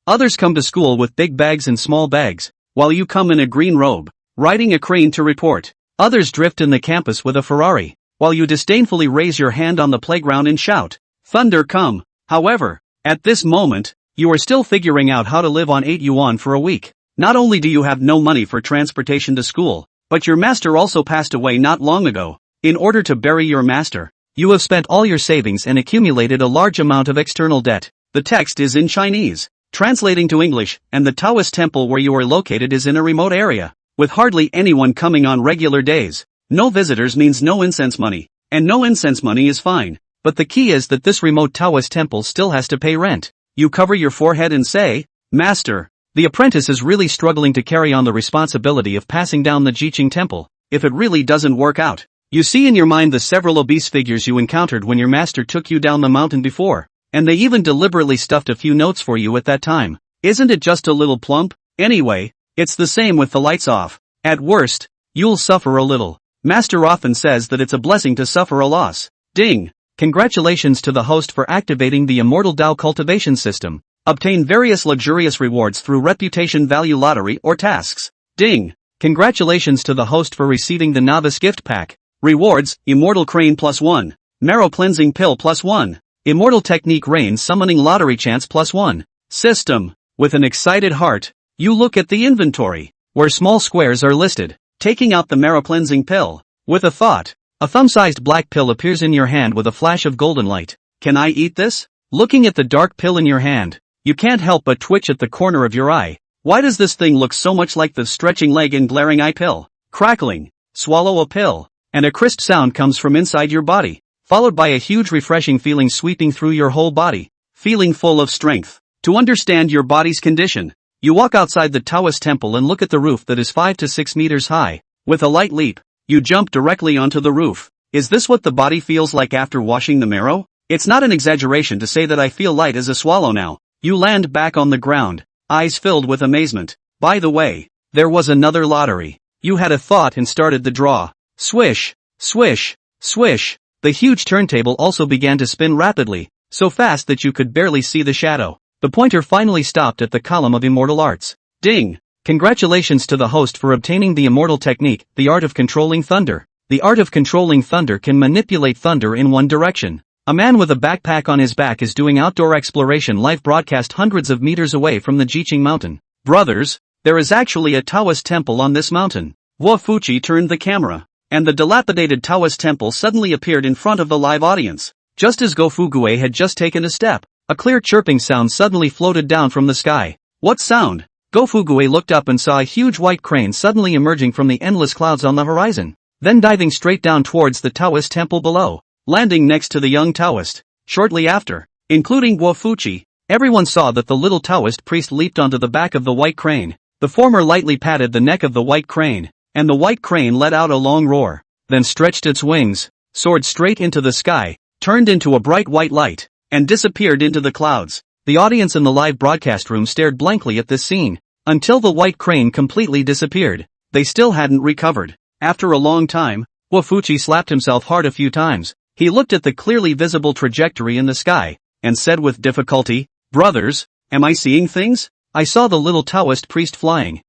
Others come to school with big bags and small bags, while you come in a green robe, riding a crane to report. Others drift in the campus with a Ferrari, while you disdainfully raise your hand on the playground and shout, "Thunder come!" However, at this moment, you are still figuring out how to live on 8 yuan for a week. Not only do you have no money for transportation to school, but your master also passed away not long ago. In order to bury your master, you have spent all your savings and accumulated a large amount of external debt. The text is in Chinese, translating to English, and the Taoist temple where you are located is in a remote area, with hardly anyone coming on regular days. No visitors means no incense money, and no incense money is fine. But the key is that this remote Taoist temple still has to pay rent. You cover your forehead and say, "Master." The apprentice is really struggling to carry on the responsibility of passing down the Jiqing temple, if it really doesn't work out. You see in your mind the several obese figures you encountered when your master took you down the mountain before, and they even deliberately stuffed a few notes for you at that time. Isn't it just a little plump? Anyway, it's the same with the lights off. At worst, you'll suffer a little. Master often says that it's a blessing to suffer a loss. Ding! Congratulations to the host for activating the Immortal Dao cultivation system. Obtain various luxurious rewards through reputation value lottery or tasks. Ding! Congratulations to the host for receiving the novice gift pack. Rewards: Immortal Crane +1, Marrow Cleansing Pill +1, Immortal Technique Rain Summoning Lottery Chance +1. System. With an excited heart, you look at the inventory, where small squares are listed. Taking out the Marrow Cleansing Pill. With a thought, a thumb-sized black pill appears in your hand with a flash of golden light. Can I eat this? Looking at the dark pill in your hand, you can't help but twitch at the corner of your eye. Why does this thing look so much like the stretching leg and glaring eye pill? Crackling. Swallow a pill, and a crisp sound comes from inside your body, followed by a huge refreshing feeling sweeping through your whole body, feeling full of strength. To understand your body's condition, you walk outside the Taoist temple and look at the roof that is 5 to 6 meters high. With a light leap, you jump directly onto the roof. Is this what the body feels like after washing the marrow? It's not an exaggeration to say that I feel light as a swallow now. You land back on the ground, eyes filled with amazement. By the way, there was another lottery. You had a thought and started the draw. Swish, swish, swish. The huge turntable also began to spin rapidly, so fast that you could barely see the shadow. The pointer finally stopped at the column of Immortal Arts. Ding! Congratulations to the host for obtaining the Immortal Technique, the Art of Controlling Thunder. The art of controlling thunder can manipulate thunder in one direction. A man with a backpack on his back is doing outdoor exploration live broadcast hundreds of meters away from the Jiqing mountain. Brothers, there is actually a Taoist temple on this mountain. Wu Fuqi turned the camera, and the dilapidated Taoist temple suddenly appeared in front of the live audience. Just as Go Fugue had just taken a step, a clear chirping sound suddenly floated down from the sky. What sound? Go Fugue looked up and saw a huge white crane suddenly emerging from the endless clouds on the horizon, then diving straight down towards the Taoist temple below, landing next to the young Taoist. Shortly after, including Wu Fuqi, everyone saw that the little Taoist priest leaped onto the back of the white crane. The former lightly patted the neck of the white crane, and the white crane let out a long roar, then stretched its wings, soared straight into the sky, turned into a bright white light, and disappeared into the clouds. The audience in the live broadcast room stared blankly at this scene, until the white crane completely disappeared. They still hadn't recovered. After a long time, Wu Fuqi slapped himself hard a few times. He looked at the clearly visible trajectory in the sky, and said with difficulty, "Brothers, am I seeing things? I saw the little Taoist priest flying,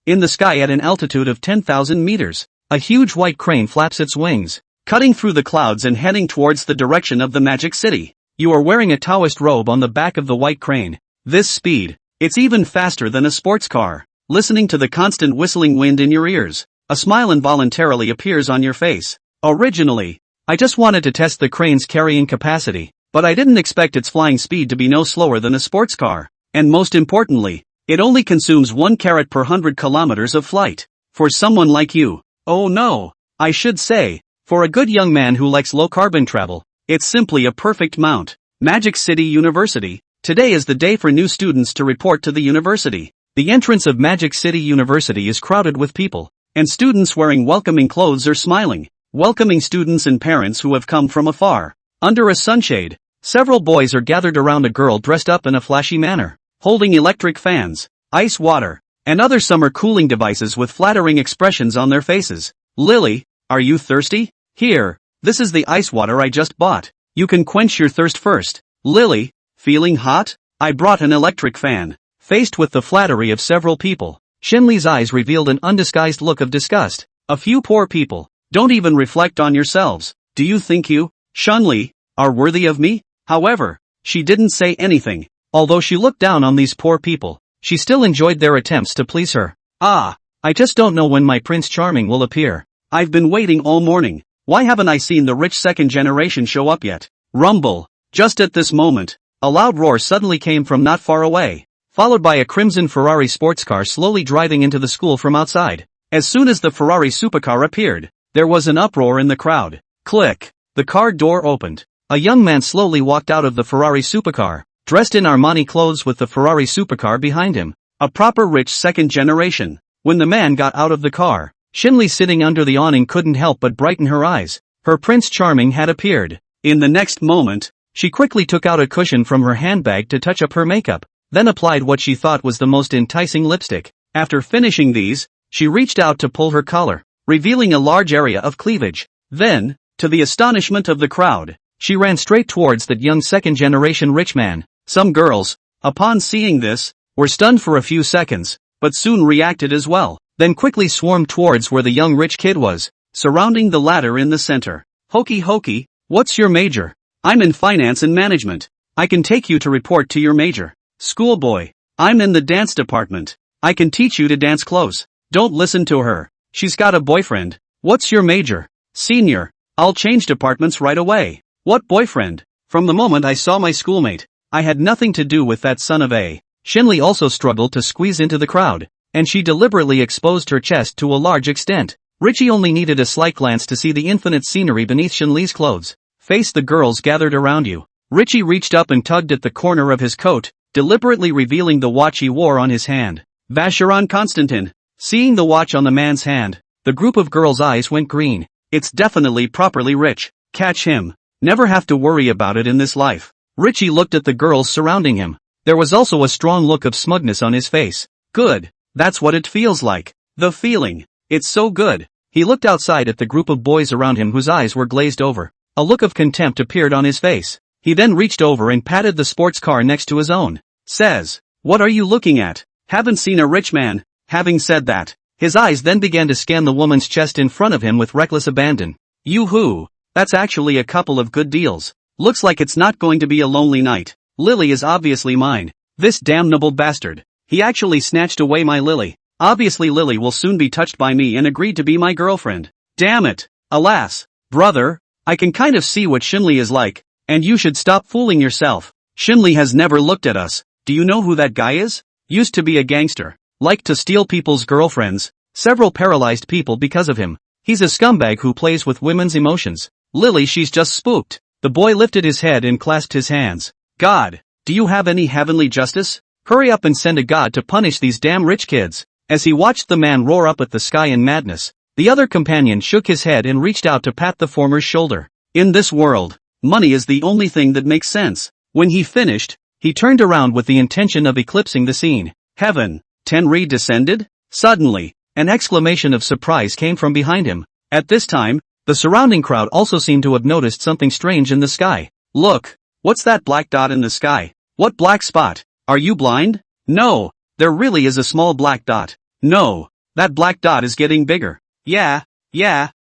in the sky at an altitude of 10,000 meters. A huge white crane flaps its wings, cutting through the clouds and heading towards the direction of the magic city. You are wearing a Taoist robe on the back of the white crane. This speed, it's even faster than a sports car. Listening to the constant whistling wind in your ears, a smile involuntarily appears on your face. Originally, I just wanted to test the crane's carrying capacity, but I didn't expect its flying speed to be no slower than a sports car. And most importantly, it only consumes 1 carat per 100 kilometers of flight. For someone like you, oh no, I should say, for a good young man who likes low-carbon travel, it's simply a perfect mount. Magic City University. Today is the day for new students to report to the university. The entrance of Magic City University is crowded with people, and students wearing welcoming clothes are smiling, welcoming students and parents who have come from afar. Under a sunshade, several boys are gathered around a girl dressed up in a flashy manner, holding electric fans, ice water, and other summer cooling devices with flattering expressions on their faces. Lily, are you thirsty? Here, this is the ice water I just bought. You can quench your thirst first. Lily, feeling hot? I brought an electric fan. Faced with the flattery of several people, Shinli's eyes revealed an undisguised look of disgust. A few poor people. Don't even reflect on yourselves. Do you think you, Shinli, are worthy of me? However, she didn't say anything. Although she looked down on these poor people, she still enjoyed their attempts to please her. I just don't know when my Prince Charming will appear. I've been waiting all morning. Why haven't I seen the rich second generation show up yet? Rumble. Just at this moment, a loud roar suddenly came from not far away, followed by a crimson Ferrari sports car slowly driving into the school from outside. As soon as the Ferrari supercar appeared, there was an uproar in the crowd. Click. The car door opened. A young man slowly walked out of the Ferrari supercar, dressed in Armani clothes with the Ferrari supercar behind him. A proper rich second generation. When the man got out of the car, Shinli sitting under the awning couldn't help but brighten her eyes. Her Prince Charming had appeared. In the next moment, she quickly took out a cushion from her handbag to touch up her makeup, then applied what she thought was the most enticing lipstick. After finishing these, she reached out to pull her collar, revealing a large area of cleavage. Then, to the astonishment of the crowd, she ran straight towards that young second-generation rich man. Some girls, upon seeing this, were stunned for a few seconds, but soon reacted as well, then quickly swarmed towards where the young rich kid was, surrounding the latter in the center. Hokey, what's your major? I'm in finance and management. I can take you to report to your major. Schoolboy, I'm in the dance department. I can teach you to dance close. Don't listen to her. She's got a boyfriend. What's your major? Senior, I'll change departments right away. What boyfriend? From the moment I saw my schoolmate, I had nothing to do with that son of a. Shinli also struggled to squeeze into the crowd, and she deliberately exposed her chest to a large extent. Richie only needed a slight glance to see the infinite scenery beneath Shinli's clothes. Face the girls gathered around you. Richie reached up and tugged at the corner of his coat, deliberately revealing the watch he wore on his hand. Vacheron Constantin. Seeing the watch on the man's hand, the group of girls' eyes went green. It's definitely properly rich. Catch him. Never have to worry about it in this life. Richie looked at the girls surrounding him. There was also a strong look of smugness on his face. Good. That's what it feels like. The feeling. It's so good. He looked outside at the group of boys around him whose eyes were glazed over. A look of contempt appeared on his face. He then reached over and patted the sports car next to his own. Says, what are you looking at? Haven't seen a rich man. Having said that, his eyes then began to scan the woman's chest in front of him with reckless abandon. Yoo-hoo. That's actually a couple of good deals. Looks like it's not going to be a lonely night. Lily is obviously mine. This damnable bastard. He actually snatched away my Lily. Obviously Lily will soon be touched by me and agreed to be my girlfriend. Damn it. Alas. Brother, I can kind of see what Shinli is like, and you should stop fooling yourself. Shinli has never looked at us. Do you know who that guy is? Used to be a gangster. Liked to steal people's girlfriends. Several paralyzed people because of him. He's a scumbag who plays with women's emotions. Lily, she's just spooked. The boy lifted his head and clasped his hands. God, do you have any heavenly justice? Hurry up and send a god to punish these damn rich kids. As he watched the man roar up at the sky in madness, the other companion shook his head and reached out to pat the former's shoulder. In this world, money is the only thing that makes sense. When he finished, he turned around with the intention of eclipsing the scene. Heaven, Tenri descended? Suddenly, an exclamation of surprise came from behind him. At this time, the surrounding crowd also seemed to have noticed something strange in the sky. Look, what's that black dot in the sky? What black spot? Are you blind? No, there really is a small black dot. No, that black dot is getting bigger. Yeah,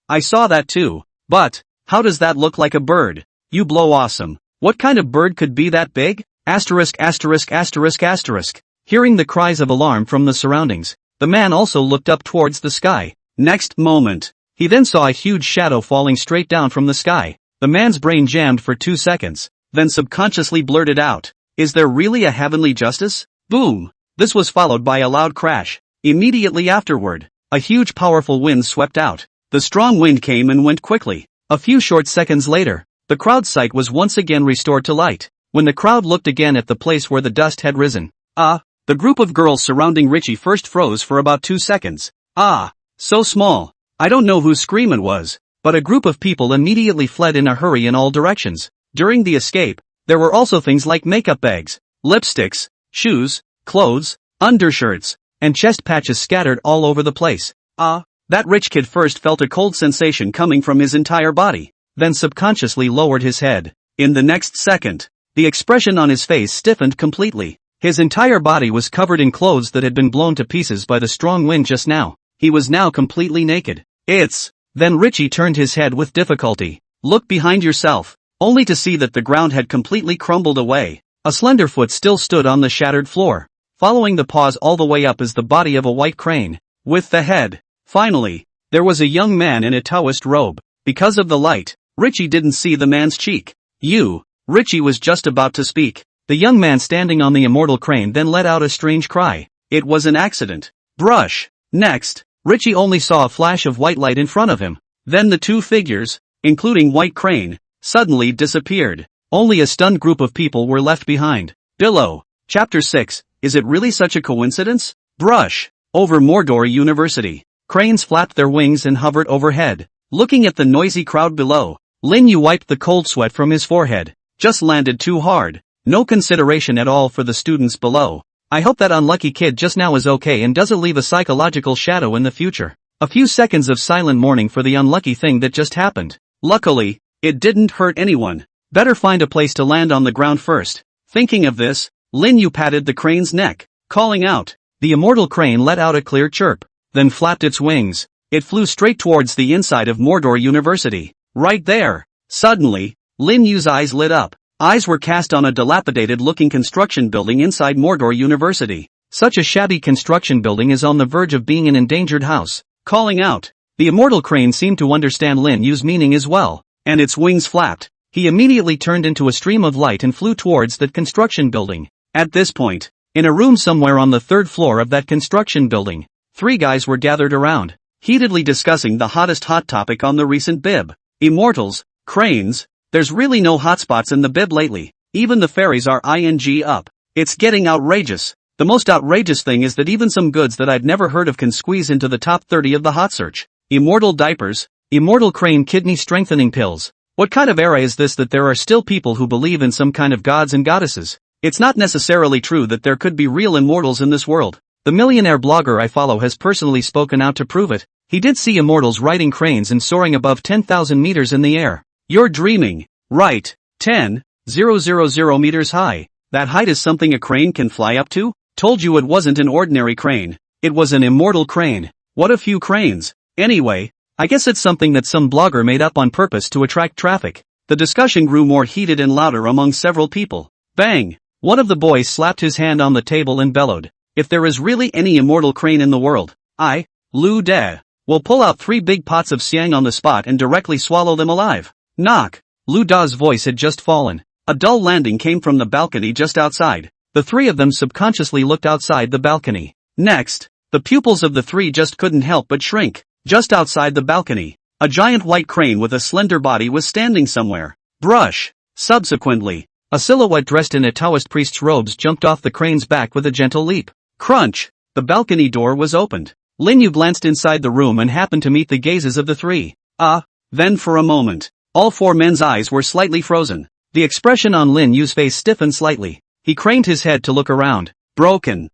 I saw that too. But, how does that look like a bird? You blow awesome. What kind of bird could be that big? Asterisk. Hearing the cries of alarm from the surroundings, the man also looked up towards the sky. Next moment, he then saw a huge shadow falling straight down from the sky. The man's brain jammed for 2 seconds, then subconsciously blurted out, is there really a heavenly justice? Boom! This was followed by a loud crash. Immediately afterward, a huge powerful wind swept out. The strong wind came and went quickly. A few short seconds later, the crowd's sight was once again restored to light. When the crowd looked again at the place where the dust had risen, the group of girls surrounding Richie first froze for about 2 seconds. So small. I don't know whose scream it was, but a group of people immediately fled in a hurry in all directions. During the escape, there were also things like makeup bags, lipsticks, shoes, clothes, undershirts, and chest patches scattered all over the place. That rich kid first felt a cold sensation coming from his entire body, then subconsciously lowered his head. In the next second, The expression on his face stiffened completely. His entire body was covered in clothes that had been blown to pieces by the strong wind just now. He was now completely naked. Then Richie turned his head with difficulty. Look behind yourself, only to see that the ground had completely crumbled away. A slender foot still stood on the shattered floor. Following the paws all the way up is the body of a white crane, with the head. Finally, there was a young man in a Taoist robe. Because of the light, Richie didn't see the man's cheek. Richie was just about to speak. The young man standing on the immortal crane then let out a strange cry. It was an accident. Brush. Next, Richie only saw a flash of white light in front of him. Then the two figures, including White Crane, suddenly disappeared. Only a stunned group of people were left behind. Below. Chapter 6, Is it really such a coincidence? Brush. Over Mordor University. Cranes flapped their wings and hovered overhead. Looking at the noisy crowd below, Lin Yu wiped the cold sweat from his forehead. Just landed too hard. No consideration at all for the students below. I hope that unlucky kid just now is okay and doesn't leave a psychological shadow in the future. A few seconds of silent mourning for the unlucky thing that just happened. Luckily, it didn't hurt anyone. Better find a place to land on the ground first. Thinking of this, Lin Yu patted the crane's neck, calling out. The immortal crane let out a clear chirp, then flapped its wings. It flew straight towards the inside of Mordor University. Right there. Suddenly, Lin Yu's eyes lit up. Eyes were cast on a dilapidated-looking construction building inside Mordor University. Such a shabby construction building is on the verge of being an endangered house. Calling out. The immortal crane seemed to understand Lin Yu's meaning as well, and its wings flapped. He immediately turned into a stream of light and flew towards that construction building. At this point, in a room somewhere on the third floor of that construction building, three guys were gathered around, heatedly discussing the hottest hot topic on the recent bib. Immortals, cranes. There's really no hotspots in the bib lately. Even the fairies are ing up. It's getting outrageous. The most outrageous thing is that even some goods that I'd never heard of can squeeze into the top 30 of the hot search. Immortal diapers, immortal crane kidney strengthening pills. What kind of era is this that there are still people who believe in some kind of gods and goddesses? It's not necessarily true that there could be real immortals in this world. The millionaire blogger I follow has personally spoken out to prove it. He did see immortals riding cranes and soaring above 10,000 meters in the air. You're dreaming, right? 10,000 meters high. That height is something a crane can fly up to? Told you it wasn't an ordinary crane. It was an immortal crane. What a few cranes. Anyway, I guess it's something that some blogger made up on purpose to attract traffic. The discussion grew more heated and louder among several people. Bang! One of the boys slapped his hand on the table and bellowed. If there is really any immortal crane in the world, Lu De, will pull out 3 big pots of siang on the spot and directly swallow them alive. Knock! Lu Da's voice had just fallen. A dull landing came from the balcony just outside. The three of them subconsciously looked outside the balcony. Next, the pupils of the three just couldn't help but shrink. Just outside the balcony, a giant white crane with a slender body was standing somewhere. Brush. Subsequently, a silhouette dressed in a Taoist priest's robes jumped off the crane's back with a gentle leap. Crunch! The balcony door was opened. Lin Yu glanced inside the room and happened to meet the gazes of the three. Then for a moment, all 4 men's eyes were slightly frozen. The expression on Lin Yu's face stiffened slightly. He craned his head to look around. Broken.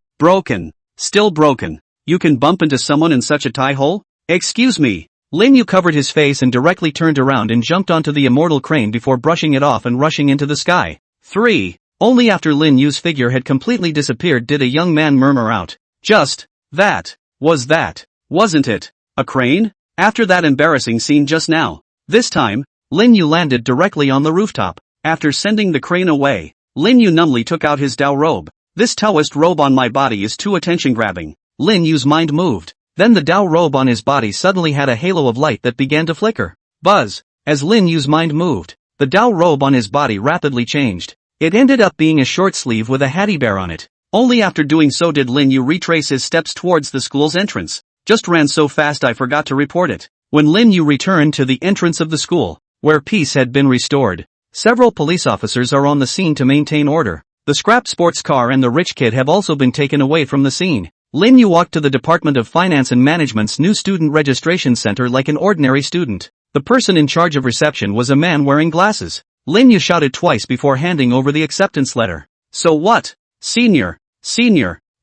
Still broken. You can bump into someone in such a tie hole? Excuse me. Lin Yu covered his face and directly turned around and jumped onto the immortal crane before brushing it off and rushing into the sky. 3. Only after Lin Yu's figure had completely disappeared did a young man murmur out. Just that. Wasn't it a crane? After that embarrassing scene just now. This time, Lin Yu landed directly on the rooftop. After sending the crane away, Lin Yu numbly took out his Dao robe. This Taoist robe on my body is too attention-grabbing. Lin Yu's mind moved. Then the Dao robe on his body suddenly had a halo of light that began to flicker. Buzz. As Lin Yu's mind moved, the Dao robe on his body rapidly changed. It ended up being a short sleeve with a Hattie bear on it. Only after doing so did Lin Yu retrace his steps towards the school's entrance. Just ran so fast I forgot to report it. When Lin Yu returned to the entrance of the school, where peace had been restored, several police officers are on the scene to maintain order. The scrap sports car and the rich kid have also been taken away from the scene. Lin Yu walked to the Department of Finance and Management's new student registration center like an ordinary student. The person in charge of reception was a man wearing glasses. Lin Yu shouted twice before handing over the acceptance letter. So what? Senior,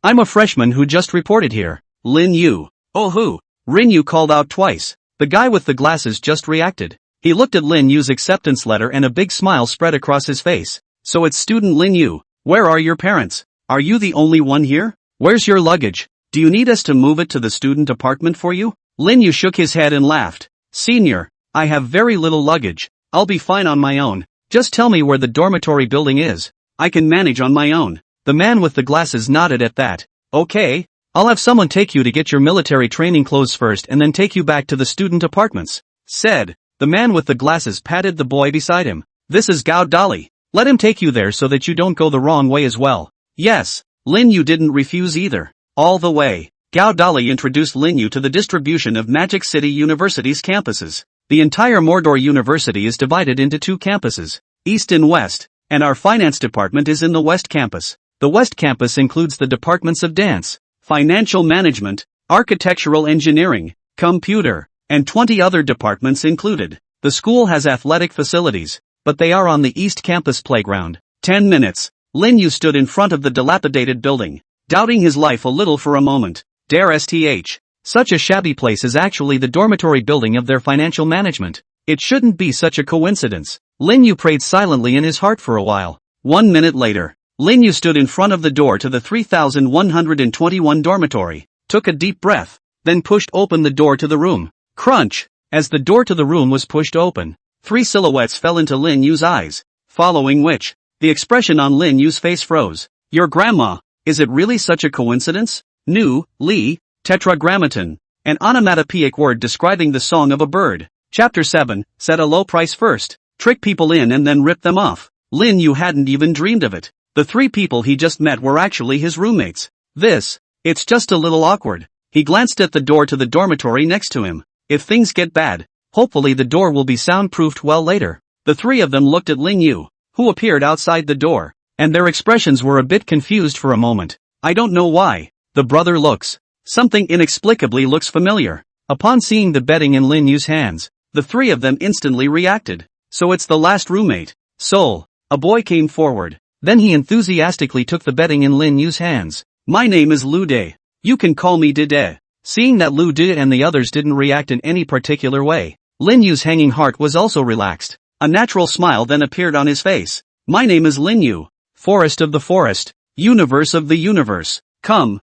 I'm a freshman who just reported here. Lin Yu. Oh who? Rin Yu called out twice. The guy with the glasses just reacted. He looked at Lin Yu's acceptance letter and a big smile spread across his face. So it's student Lin Yu. Where are your parents? Are you the only one here? Where's your luggage? Do you need us to move it to the student apartment for you? Lin Yu shook his head and laughed. Senior, I have very little luggage. I'll be fine on my own. Just tell me where the dormitory building is. I can manage on my own. The man with the glasses nodded at that. Okay, I'll have someone take you to get your military training clothes first and then take you back to the student apartments. Said. The man with the glasses patted the boy beside him. This is Gao Dali. Let him take you there so that you don't go the wrong way as well. Yes, Lin Yu didn't refuse either. All the way. Gao Dali introduced Lin Yu to the distribution of Magic City University's campuses. The entire Mordor University is divided into 2 campuses, East and West, and our finance department is in the West campus. The West campus includes the departments of dance, financial management, architectural engineering, computer, and 20 other departments included. The school has athletic facilities, but they are on the East campus playground. 10 minutes. Lin Yu stood in front of the dilapidated building, doubting his life a little for a moment. Dare STH. Such a shabby place is actually the dormitory building of their financial management. It shouldn't be such a coincidence. Lin Yu prayed silently in his heart for a while. 1 minute later, Lin Yu stood in front of the door to the 3121 dormitory, took a deep breath, then pushed open the door to the room. Crunch! As the door to the room was pushed open, 3 silhouettes fell into Lin Yu's eyes, following which, the expression on Lin Yu's face froze. Your grandma, is it really such a coincidence? Nu, Li, Tetragrammaton, an onomatopoeic word describing the song of a bird. Chapter 7, set a low price first, trick people in and then rip them off. Lin Yu hadn't even dreamed of it. The 3 people he just met were actually his roommates. It's just a little awkward. He glanced at the door to the dormitory next to him. If things get bad, hopefully the door will be soundproofed well later. The 3 of them looked at Lin Yu, who appeared outside the door, and their expressions were a bit confused for a moment. I don't know why. The brother looks. Something inexplicably looks familiar. Upon seeing the bedding in Lin Yu's hands, the 3 of them instantly reacted. So it's the last roommate. Soul. A boy came forward. Then he enthusiastically took the bedding in Lin Yu's hands. My name is Lu De. You can call me Dede. Seeing that Lu De and the others didn't react in any particular way, Lin Yu's hanging heart was also relaxed. A natural smile then appeared on his face. My name is Lin Yu. Forest of the forest. Universe of the universe. Come,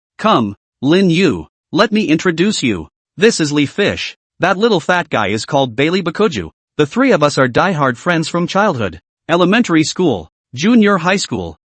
Lin Yu. Let me introduce you. This is Li Fish. That little fat guy is called Bailey Bakuju. The 3 of us are die-hard friends from childhood. Elementary school, junior high school,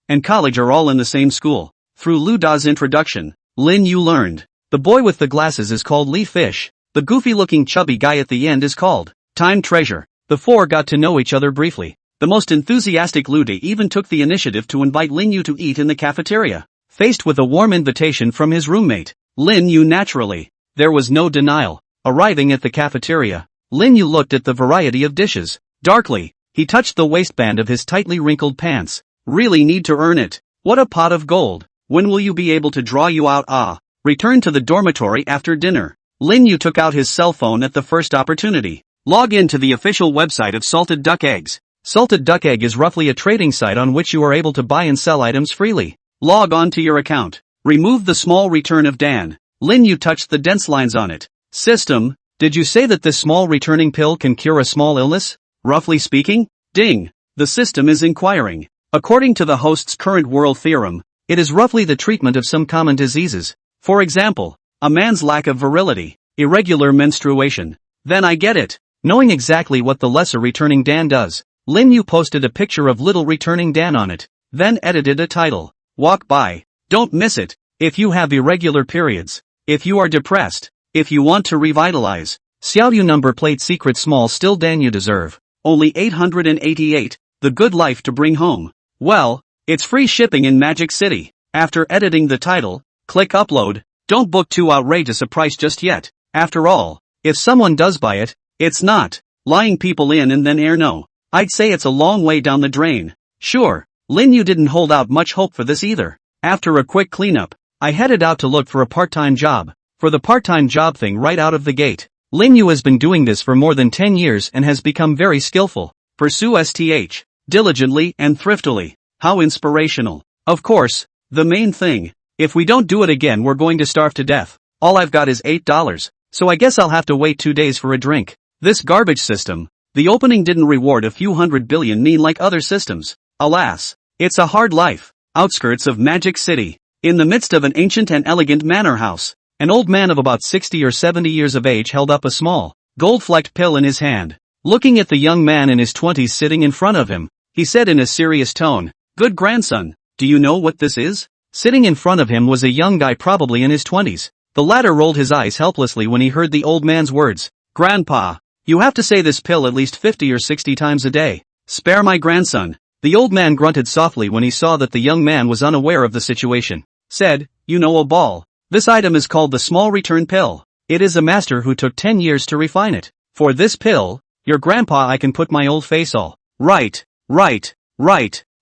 and college are all in the same school. Through Lu Da's introduction, Lin Yu learned. The boy with the glasses is called Li Fish. The goofy-looking chubby guy at the end is called Time Treasure. The 4 got to know each other briefly. The most enthusiastic Lu De even took the initiative to invite Lin Yu to eat in the cafeteria. Faced with a warm invitation from his roommate, Lin Yu naturally, there was no denial. Arriving at the cafeteria, Lin Yu looked at the variety of dishes. Darkly, he touched the waistband of his tightly wrinkled pants. Really need to earn it. What a pot of gold. When will you be able to draw you out? Return to the dormitory after dinner. Lin Yu took out his cell phone at the first opportunity. Log in to the official website of Salted Duck Eggs. Salted Duck Egg is roughly a trading site on which you are able to buy and sell items freely. Log on to your account. Remove the small return of Dan. Lin Yu touched the dense lines on it. System, did you say that this small returning pill can cure a small illness? Roughly speaking? Ding. The system is inquiring. According to the host's current world theorem, it is roughly the treatment of some common diseases. For example, a man's lack of virility, irregular menstruation. Then I get it. Knowing exactly what the lesser returning Dan does, Lin Yu posted a picture of little returning Dan on it, then edited a title. Walk by. Don't miss it. If you have irregular periods, if you are depressed, if you want to revitalize, Xiaoyu number plate secret small still Dan you deserve. Only 888, the good life to bring home. Well, it's free shipping in Magic City. After editing the title, click upload. Don't book too outrageous a price just yet. After all, if someone does buy it, it's not lying people in and then no. I'd say it's a long way down the drain. Sure, Lin Yu didn't hold out much hope for this either. After a quick cleanup, I headed out to look for a part-time job. For the part-time job thing right out of the gate, Lin Yu has been doing this for more than 10 years and has become very skillful. Pursue STH, diligently and thriftily. How inspirational. Of course, the main thing, if we don't do it again we're going to starve to death. All I've got is $8, so I guess I'll have to wait 2 days for a drink. This garbage system, The opening didn't reward a few 100 billion mean like other systems. Alas. It's a hard life. Outskirts of Magic City. In the midst of an ancient and elegant manor house, an old man of about 60 or 70 years of age held up a small, gold-flecked pill in his hand. Looking at the young man in his 20s sitting in front of him, he said in a serious tone, "Good grandson, do you know what this is?" Sitting in front of him was a young guy probably in his 20s. The latter rolled his eyes helplessly when he heard the old man's words. "Grandpa, you have to say this pill at least 50 or 60 times a day. Spare my grandson." The old man grunted softly when he saw that the young man was unaware of the situation. Said, "You know a ball. This item is called the small return pill. It is a master who took 10 years to refine it. For this pill, your grandpa I can put my old face all. Right.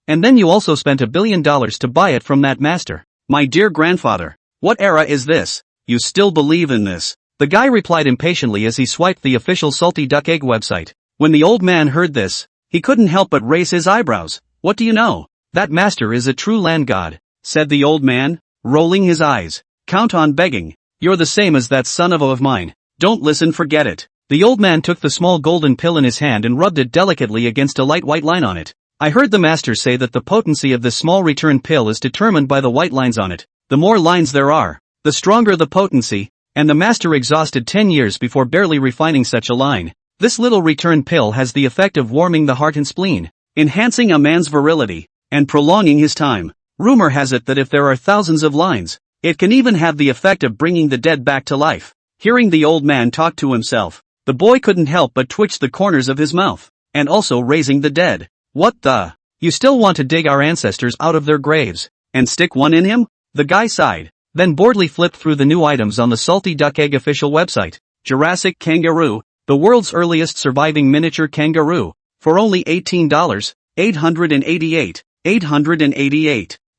And then you also spent $1 billion to buy it from that master. My dear grandfather, what era is this? You still believe in this?" The guy replied impatiently as he swiped the official Salty Duck Egg website. When the old man heard this, he couldn't help but raise his eyebrows. "What do you know? That master is a true land god," said the old man, rolling his eyes. "Count on begging. You're the same as that son of mine. Don't listen, forget it." The old man took the small golden pill in his hand and rubbed it delicately against a light white line on it. "I heard the master say that the potency of this small return pill is determined by the white lines on it. The more lines there are, the stronger the potency, and the master exhausted 10 years before barely refining such a line. This little return pill has the effect of warming the heart and spleen, enhancing a man's virility, and prolonging his time. Rumor has it that if there are thousands of lines, it can even have the effect of bringing the dead back to life." Hearing the old man talk to himself, the boy couldn't help but twitch the corners of his mouth, and also raising the dead. "What the? You still want to dig our ancestors out of their graves, and stick one in him?" The guy sighed, then boredly flipped through the new items on the Salty Duck Egg official website. Jurassic kangaroo, the world's earliest surviving miniature kangaroo, for only $18, $888.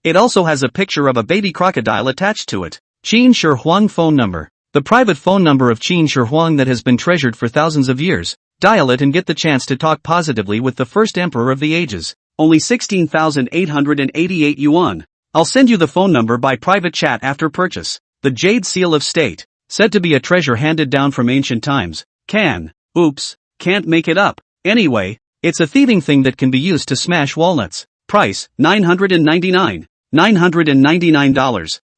It also has a picture of a baby crocodile attached to it. Qin Shi Huang phone number. The private phone number of Qin Shi Huang that has been treasured for thousands of years. Dial it and get the chance to talk positively with the first emperor of the ages. Only 16,888 yuan. I'll send you the phone number by private chat after purchase. The Jade Seal of State, said to be a treasure handed down from ancient times. Can't make it up. Anyway, it's a thieving thing that can be used to smash walnuts. Price, $999.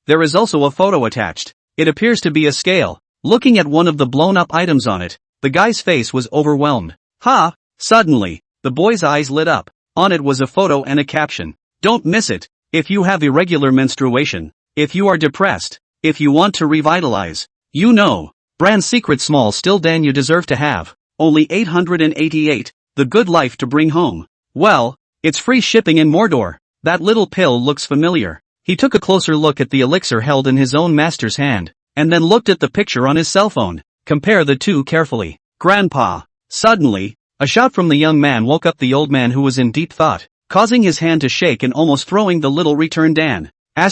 There is also a photo attached. It appears to be a scale. Looking at one of the blown up items on it, the guy's face was overwhelmed. "Ha!" Suddenly, the boy's eyes lit up. On it was a photo and a caption. "Don't miss it. If you have irregular menstruation, if you are depressed, if you want to revitalize, you know, brand secret small still Dan you deserve to have. Only 888, the good life to bring home. Well, it's free shipping in Mordor." That little pill looks familiar. He took a closer look at the elixir held in his own master's hand, and then looked at the picture on his cell phone. Compare the two carefully. "Grandpa." Suddenly, a shout from the young man woke up the old man who was in deep thought, causing his hand to shake and almost throwing the little return Dan. "Ha,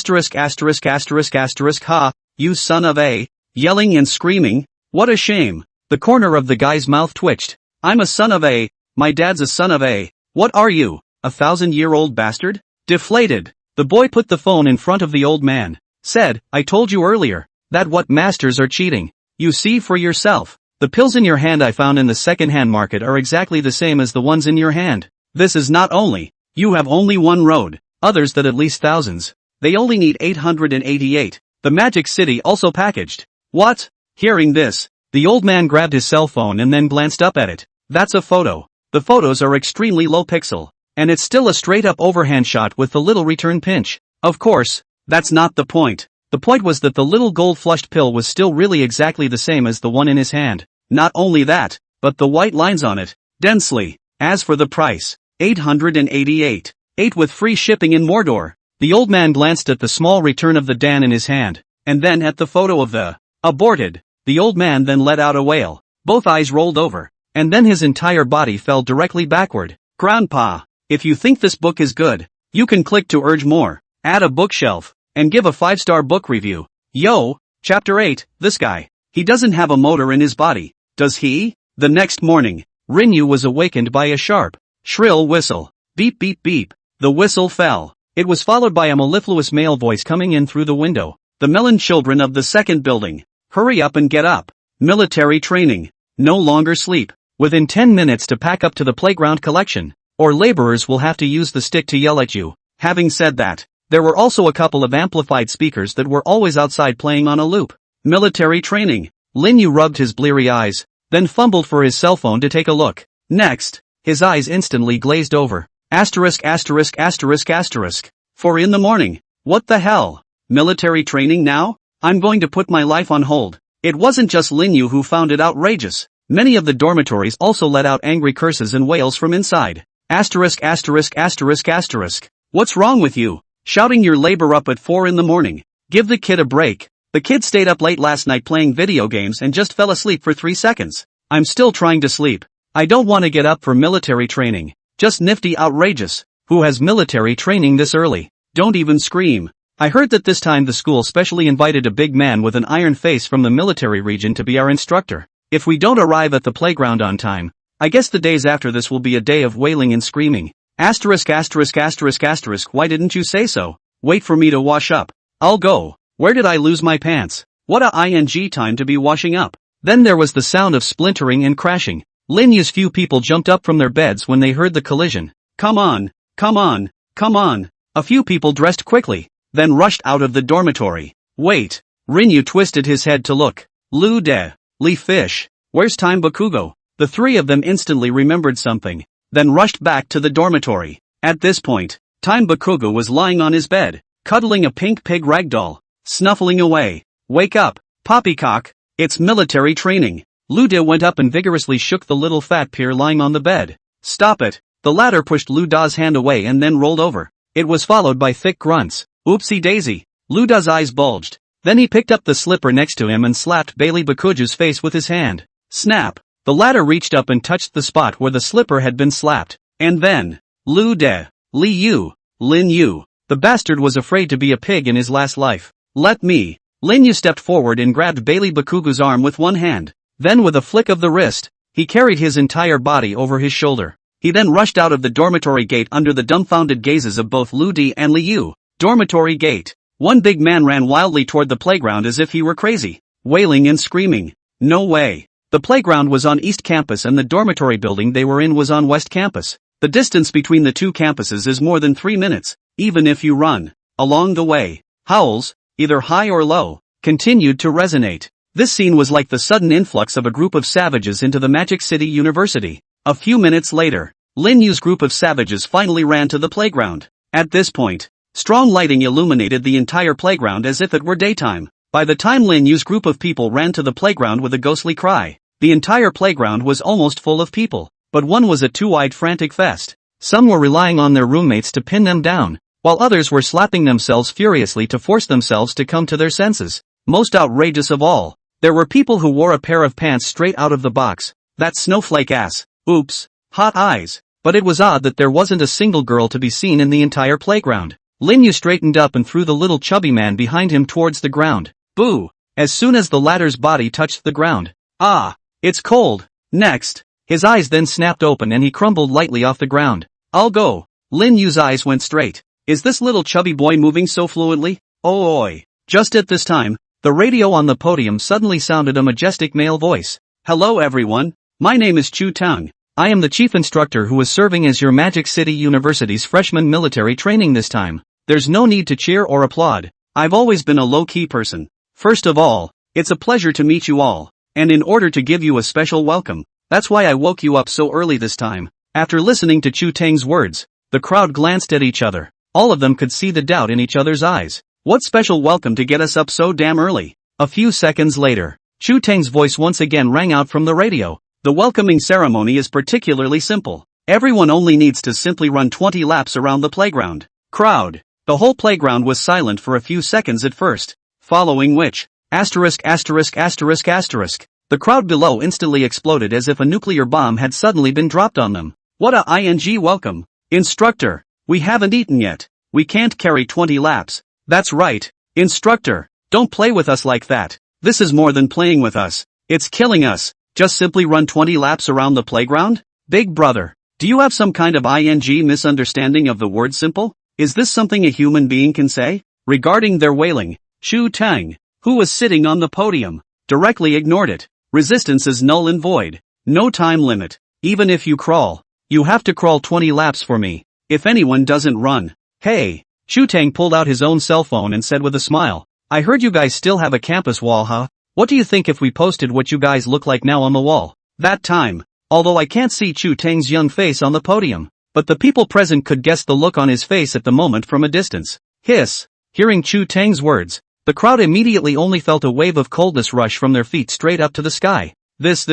you son of a," yelling and screaming. "What a shame." The corner of the guy's mouth twitched. "I'm a son of a, my dad's a son of a. What are you, a 1,000-year-old bastard?" Deflated, the boy put the phone in front of the old man. Said, "I told you earlier, that what masters are cheating. You see for yourself. The pills in your hand I found in the second-hand market are exactly the same as the ones in your hand. This is not only, you have only one road, others that at least thousands. They only need 888. The Magic City also packaged." "What?" Hearing this, the old man grabbed his cell phone and then glanced up at it. "That's a photo. The photos are extremely low pixel, and it's still a straight-up overhand shot with the little return pinch. Of course, that's not the point. The point was that the little gold-flushed pill was still really exactly the same as the one in his hand. Not only that, but the white lines on it, densely. As for the price, 888. 8 with free shipping in Mordor." The old man glanced at the small return of the Dan in his hand, and then at the photo of the aborted. The old man then let out a wail. Both eyes rolled over, and then his entire body fell directly backward. "Grandpa, if you think this book is good, you can click to urge more, add a bookshelf, and give a 5-star book review." Yo, Chapter 8, this guy. He doesn't have a motor in his body, does he? The next morning, Rinyu was awakened by a sharp, shrill whistle. Beep beep beep. The whistle fell. It was followed by a mellifluous male voice coming in through the window. "The melon children of the second building. Hurry up and get up. Military training. No longer sleep." within 10 minutes to pack up to the playground collection, or laborers will have to use the stick to yell at you. Having said that, there were also a couple of amplified speakers that were always outside playing on a loop. Military training. Lin Yu rubbed his bleary eyes, then fumbled for his cell phone to take a look. Next, his eyes instantly glazed over. Asterisk asterisk asterisk asterisk. 4 in the morning. What the hell? Military training now? I'm going to put my life on hold. It wasn't just Lin Yu who found it outrageous. Many of the dormitories also let out angry curses and wails from inside. Asterisk asterisk asterisk asterisk. What's wrong with you? Shouting your labor up at 4 in the morning. Give the kid a break. The kid stayed up late last night playing video games and just fell asleep for 3 seconds. I'm still trying to sleep. I don't want to get up for military training. Just nifty outrageous. Who has military training this early? Don't even scream. I heard that this time the school specially invited a big man with an iron face from the military region to be our instructor. If we don't arrive at the playground on time, I guess the days after this will be a day of wailing and screaming. Asterisk asterisk asterisk asterisk. Why didn't you say so? Wait for me to wash up. I'll go. Where did I lose my pants? What a ing time to be washing up. Then there was the sound of splintering and crashing. Lin Yu's few people jumped up from their beds when they heard the collision. Come on, come on, come on. A few people dressed quickly, then rushed out of the dormitory. Wait. Rin Yu twisted his head to look. Lu De, Li Fish. Where's Time Bakugo? The three of them instantly remembered something, then rushed back to the dormitory. At this point, Time Bakugo was lying on his bed, cuddling a pink pig ragdoll, snuffling away. Wake up, poppycock, it's military training. Lu De went up and vigorously shook the little fat peer lying on the bed. Stop it. The latter pushed Lu Da's hand away and then rolled over. It was followed by thick grunts. Oopsie daisy. Lu Da's eyes bulged. Then he picked up the slipper next to him and slapped Bailey Bakuju's face with his hand. Snap. The latter reached up and touched the spot where the slipper had been slapped. And then, Lu De, Li Yu, Lin Yu. The bastard was afraid to be a pig in his last life. Let me. Lin Yu stepped forward and grabbed Bailey Bakugu's arm with one hand. Then with a flick of the wrist, he carried his entire body over his shoulder. He then rushed out of the dormitory gate under the dumbfounded gazes of both Lu De and Li Yu. Dormitory gate. One big man ran wildly toward the playground as if he were crazy, wailing and screaming. No way. The playground was on East Campus and the dormitory building they were in was on West Campus. The distance between the two campuses is more than 3 minutes, even if you run. Along the way, howls, either high or low, continued to resonate. This scene was like the sudden influx of a group of savages into the Magic City University. A few minutes later, Lin Yu's group of savages finally ran to the playground. At this point, strong lighting illuminated the entire playground as if it were daytime. By the time Lin Yu's group of people ran to the playground with a ghostly cry, the entire playground was almost full of people, but one was a two-eyed frantic fest. Some were relying on their roommates to pin them down, while others were slapping themselves furiously to force themselves to come to their senses. Most outrageous of all, there were people who wore a pair of pants straight out of the box. That snowflake ass. Oops. Hot eyes. But it was odd that there wasn't a single girl to be seen in the entire playground. Lin Yu straightened up and threw the little chubby man behind him towards the ground. Boo! As soon as the latter's body touched the ground. Ah! It's cold! Next! His eyes then snapped open and he crumbled lightly off the ground. I'll go! Lin Yu's eyes went straight. Is this little chubby boy moving so fluently? Oh oi! Just at this time, the radio on the podium suddenly sounded a majestic male voice. Hello everyone, my name is Chu Tang. I am the chief instructor who is serving as your Magic City University's freshman military training this time. There's no need to cheer or applaud. I've always been a low-key person. First of all, it's a pleasure to meet you all. And in order to give you a special welcome, that's why I woke you up so early this time. After listening to Chu Tang's words, the crowd glanced at each other. All of them could see the doubt in each other's eyes. What special welcome to get us up so damn early? A few seconds later, Chu Tang's voice once again rang out from the radio. The welcoming ceremony is particularly simple. Everyone only needs to simply run 20 laps around the playground. Crowd. The whole playground was silent for a few seconds at first, following which, asterisk asterisk asterisk asterisk, the crowd below instantly exploded as if a nuclear bomb had suddenly been dropped on them. What a ing welcome. Instructor, we haven't eaten yet. We can't carry 20 laps. That's right, instructor, don't play with us like that. This is more than playing with us. It's killing us. Just simply run 20 laps around the playground? Big brother, do you have some kind of ing misunderstanding of the word simple? Is this something a human being can say? Regarding their wailing, Chu Tang, who was sitting on the podium, directly ignored it. Resistance is null and void. No time limit. Even if you crawl, you have to crawl 20 laps for me. If anyone doesn't run. Hey. Chu Tang pulled out his own cell phone and said with a smile, I heard you guys still have a campus wall, huh? What do you think if we posted what you guys look like now on the wall? That time. Although I can't see Chu Tang's young face on the podium, but the people present could guess the look on his face at the moment from a distance. Hiss. Hearing Chu Tang's words, the crowd immediately only felt a wave of coldness rush from their feet straight up to the sky. This.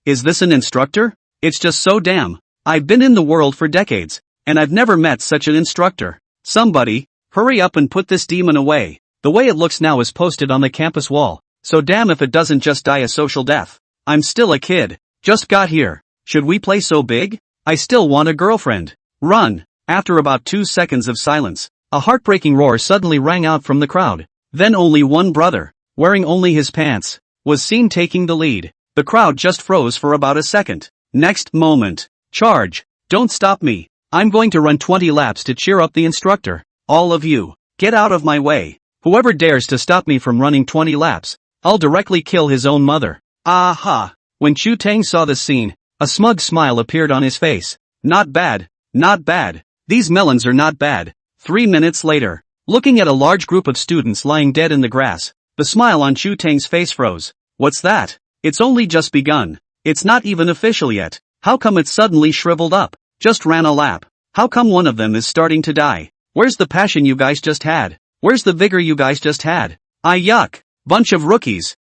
Is this an instructor? It's just so damn. I've been in the world for decades, and I've never met such an instructor. Somebody, hurry up and put this demon away. The way it looks now is posted on the campus wall, so damn if it doesn't just die a social death. I'm still a kid. Just got here. Should we play so big? I still want a girlfriend. Run. After about 2 seconds of silence, a heartbreaking roar suddenly rang out from the crowd. Then only one brother, wearing only his pants, was seen taking the lead. The crowd just froze for about a second. Next moment. Charge. Don't stop me. I'm going to run 20 laps to cheer up the instructor. All of you, get out of my way. Whoever dares to stop me from running 20 laps, I'll directly kill his own mother. Aha! When Chu Tang saw this scene, a smug smile appeared on his face. Not bad. Not bad. These melons are not bad. 3 minutes later, looking at a large group of students lying dead in the grass, the smile on Chu Tang's face froze. What's that? It's only just begun. It's not even official yet. How come it's suddenly shriveled up? Just ran a lap. How come one of them is starting to die? Where's the passion you guys just had? Where's the vigor you guys just had? Yuck. Bunch of rookies.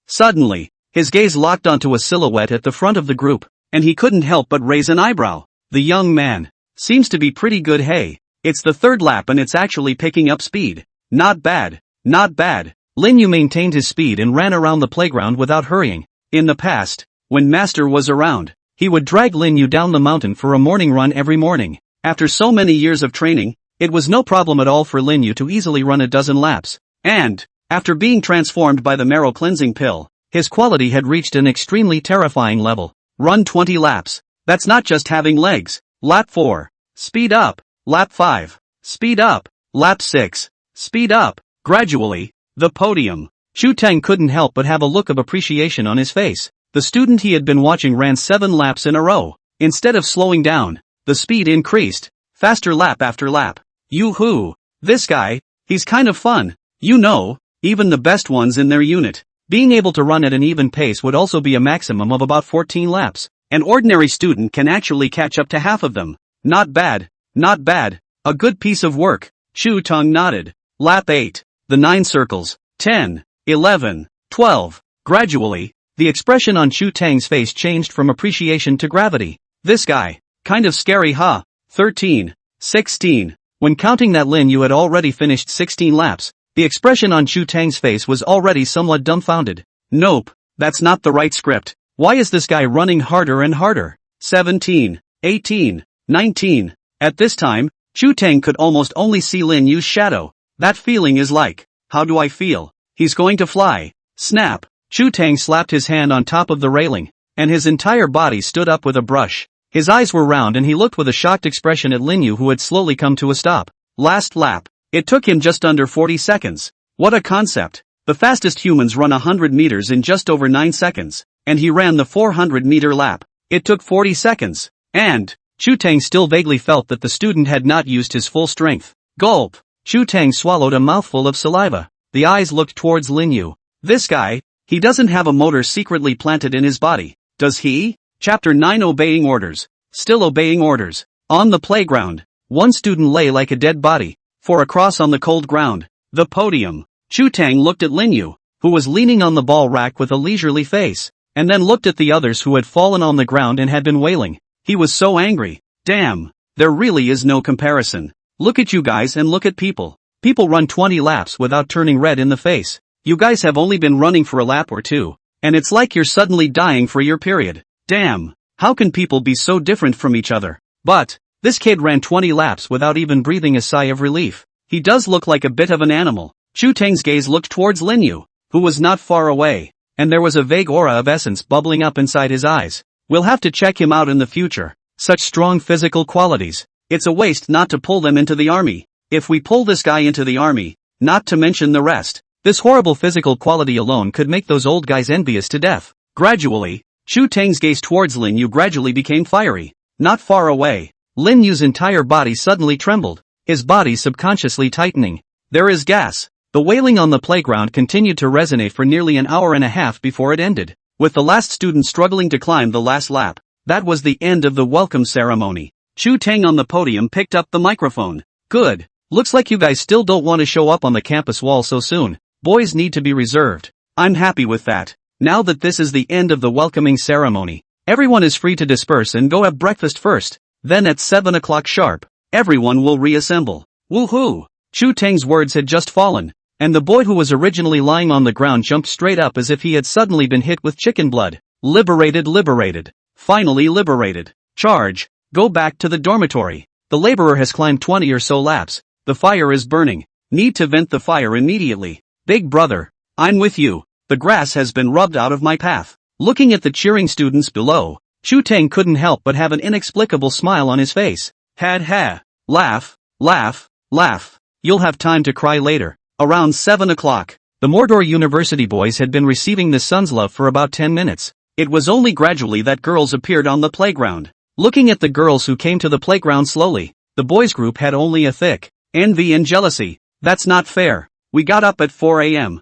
Suddenly, his gaze locked onto a silhouette at the front of the group, and he couldn't help but raise an eyebrow. The young man seems to be pretty good. Hey, it's the third lap and it's actually picking up speed. Not bad. Not bad. Lin Yu maintained his speed and ran around the playground without hurrying. In the past, when Master was around, he would drag Lin Yu down the mountain for a morning run every morning. After so many years of training, it was no problem at all for Lin Yu to easily run a dozen laps. And, after being transformed by the marrow cleansing pill, his quality had reached an extremely terrifying level. Run 20 laps. That's not just having legs. Lap 4. Speed up. Lap 5. Speed up. Lap 6. Speed up. Gradually, the podium. Chu Tang couldn't help but have a look of appreciation on his face. The student he had been watching ran 7 laps in a row. Instead of slowing down, the speed increased. Faster lap after lap. Yoo-hoo. This guy, he's kind of fun. You know, even the best ones in their unit. Being able to run at an even pace would also be a maximum of about 14 laps. An ordinary student can actually catch up to half of them. Not bad. Not bad. A good piece of work. Chu Tang nodded. Lap 8. The 9 circles. 10. 11. 12. Gradually, the expression on Chu Tang's face changed from appreciation to gravity. This guy. Kind of scary, huh? 13. 16. When counting that Lin Yu had already finished 16 laps, the expression on Chu Tang's face was already somewhat dumbfounded. Nope, that's not the right script. Why is this guy running harder and harder? 17. 18. 19. At this time, Chu Tang could almost only see Lin Yu's shadow. That feeling is like, how do I feel? He's going to fly. Snap. Chu Tang slapped his hand on top of the railing, and his entire body stood up with a brush. His eyes were round and he looked with a shocked expression at Lin Yu, who had slowly come to a stop. Last lap. It took him just under 40 seconds. What a concept. The fastest humans run 100 meters in just over 9 seconds, and he ran the 400-meter lap. It took 40 seconds. And, Chu Tang still vaguely felt that the student had not used his full strength. Gulp. Chu Tang swallowed a mouthful of saliva. The eyes looked towards Lin Yu. This guy, he doesn't have a motor secretly planted in his body, does he? Chapter 9. Obeying orders. Still obeying orders. On the playground, one student lay like a dead body, 4 across on the cold ground. The podium. Chu Tang looked at Lin Yu, who was leaning on the ball rack with a leisurely face, and then looked at the others who had fallen on the ground and had been wailing. He was so angry. Damn, there really is no comparison. Look at you guys and look at people. People run 20 laps without turning red in the face. You guys have only been running for a lap or two, and it's like you're suddenly dying for your period. Damn, how can people be so different from each other? But, this kid ran 20 laps without even breathing a sigh of relief. He does look like a bit of an animal. Chu Tang's gaze looked towards Lin Yu, who was not far away, and there was a vague aura of essence bubbling up inside his eyes. We'll have to check him out in the future. Such strong physical qualities. It's a waste not to pull them into the army. If we pull this guy into the army, not to mention the rest, this horrible physical quality alone could make those old guys envious to death. Gradually, Chu Tang's gaze towards Lin Yu gradually became fiery. Not far away, Lin Yu's entire body suddenly trembled, his body subconsciously tightening. There is gas. The wailing on the playground continued to resonate for nearly an hour and a half before it ended, with the last student struggling to climb the last lap. That was the end of the welcome ceremony. Chu Tang on the podium picked up the microphone. Good. Looks like you guys still don't want to show up on the campus wall so soon. Boys need to be reserved. I'm happy with that. Now that this is the end of the welcoming ceremony, everyone is free to disperse and go have breakfast first. Then at 7 o'clock sharp, everyone will reassemble. Woohoo! Chu Tang's words had just fallen, and the boy who was originally lying on the ground jumped straight up as if he had suddenly been hit with chicken blood. Liberated, liberated. Finally liberated. Charge. Go back to the dormitory. The laborer has climbed 20 or so laps. The fire is burning. Need to vent the fire immediately. Big brother, I'm with you. The grass has been rubbed out of my path. Looking at the cheering students below, Chu Tang couldn't help but have an inexplicable smile on his face. Ha. Laugh, laugh, laugh. You'll have time to cry later. Around 7 o'clock, the Mordor University boys had been receiving the sun's love for about 10 minutes. It was only gradually that girls appeared on the playground. Looking at the girls who came to the playground slowly, the boys group had only a thick envy and jealousy. That's not fair. We got up at 4 a.m.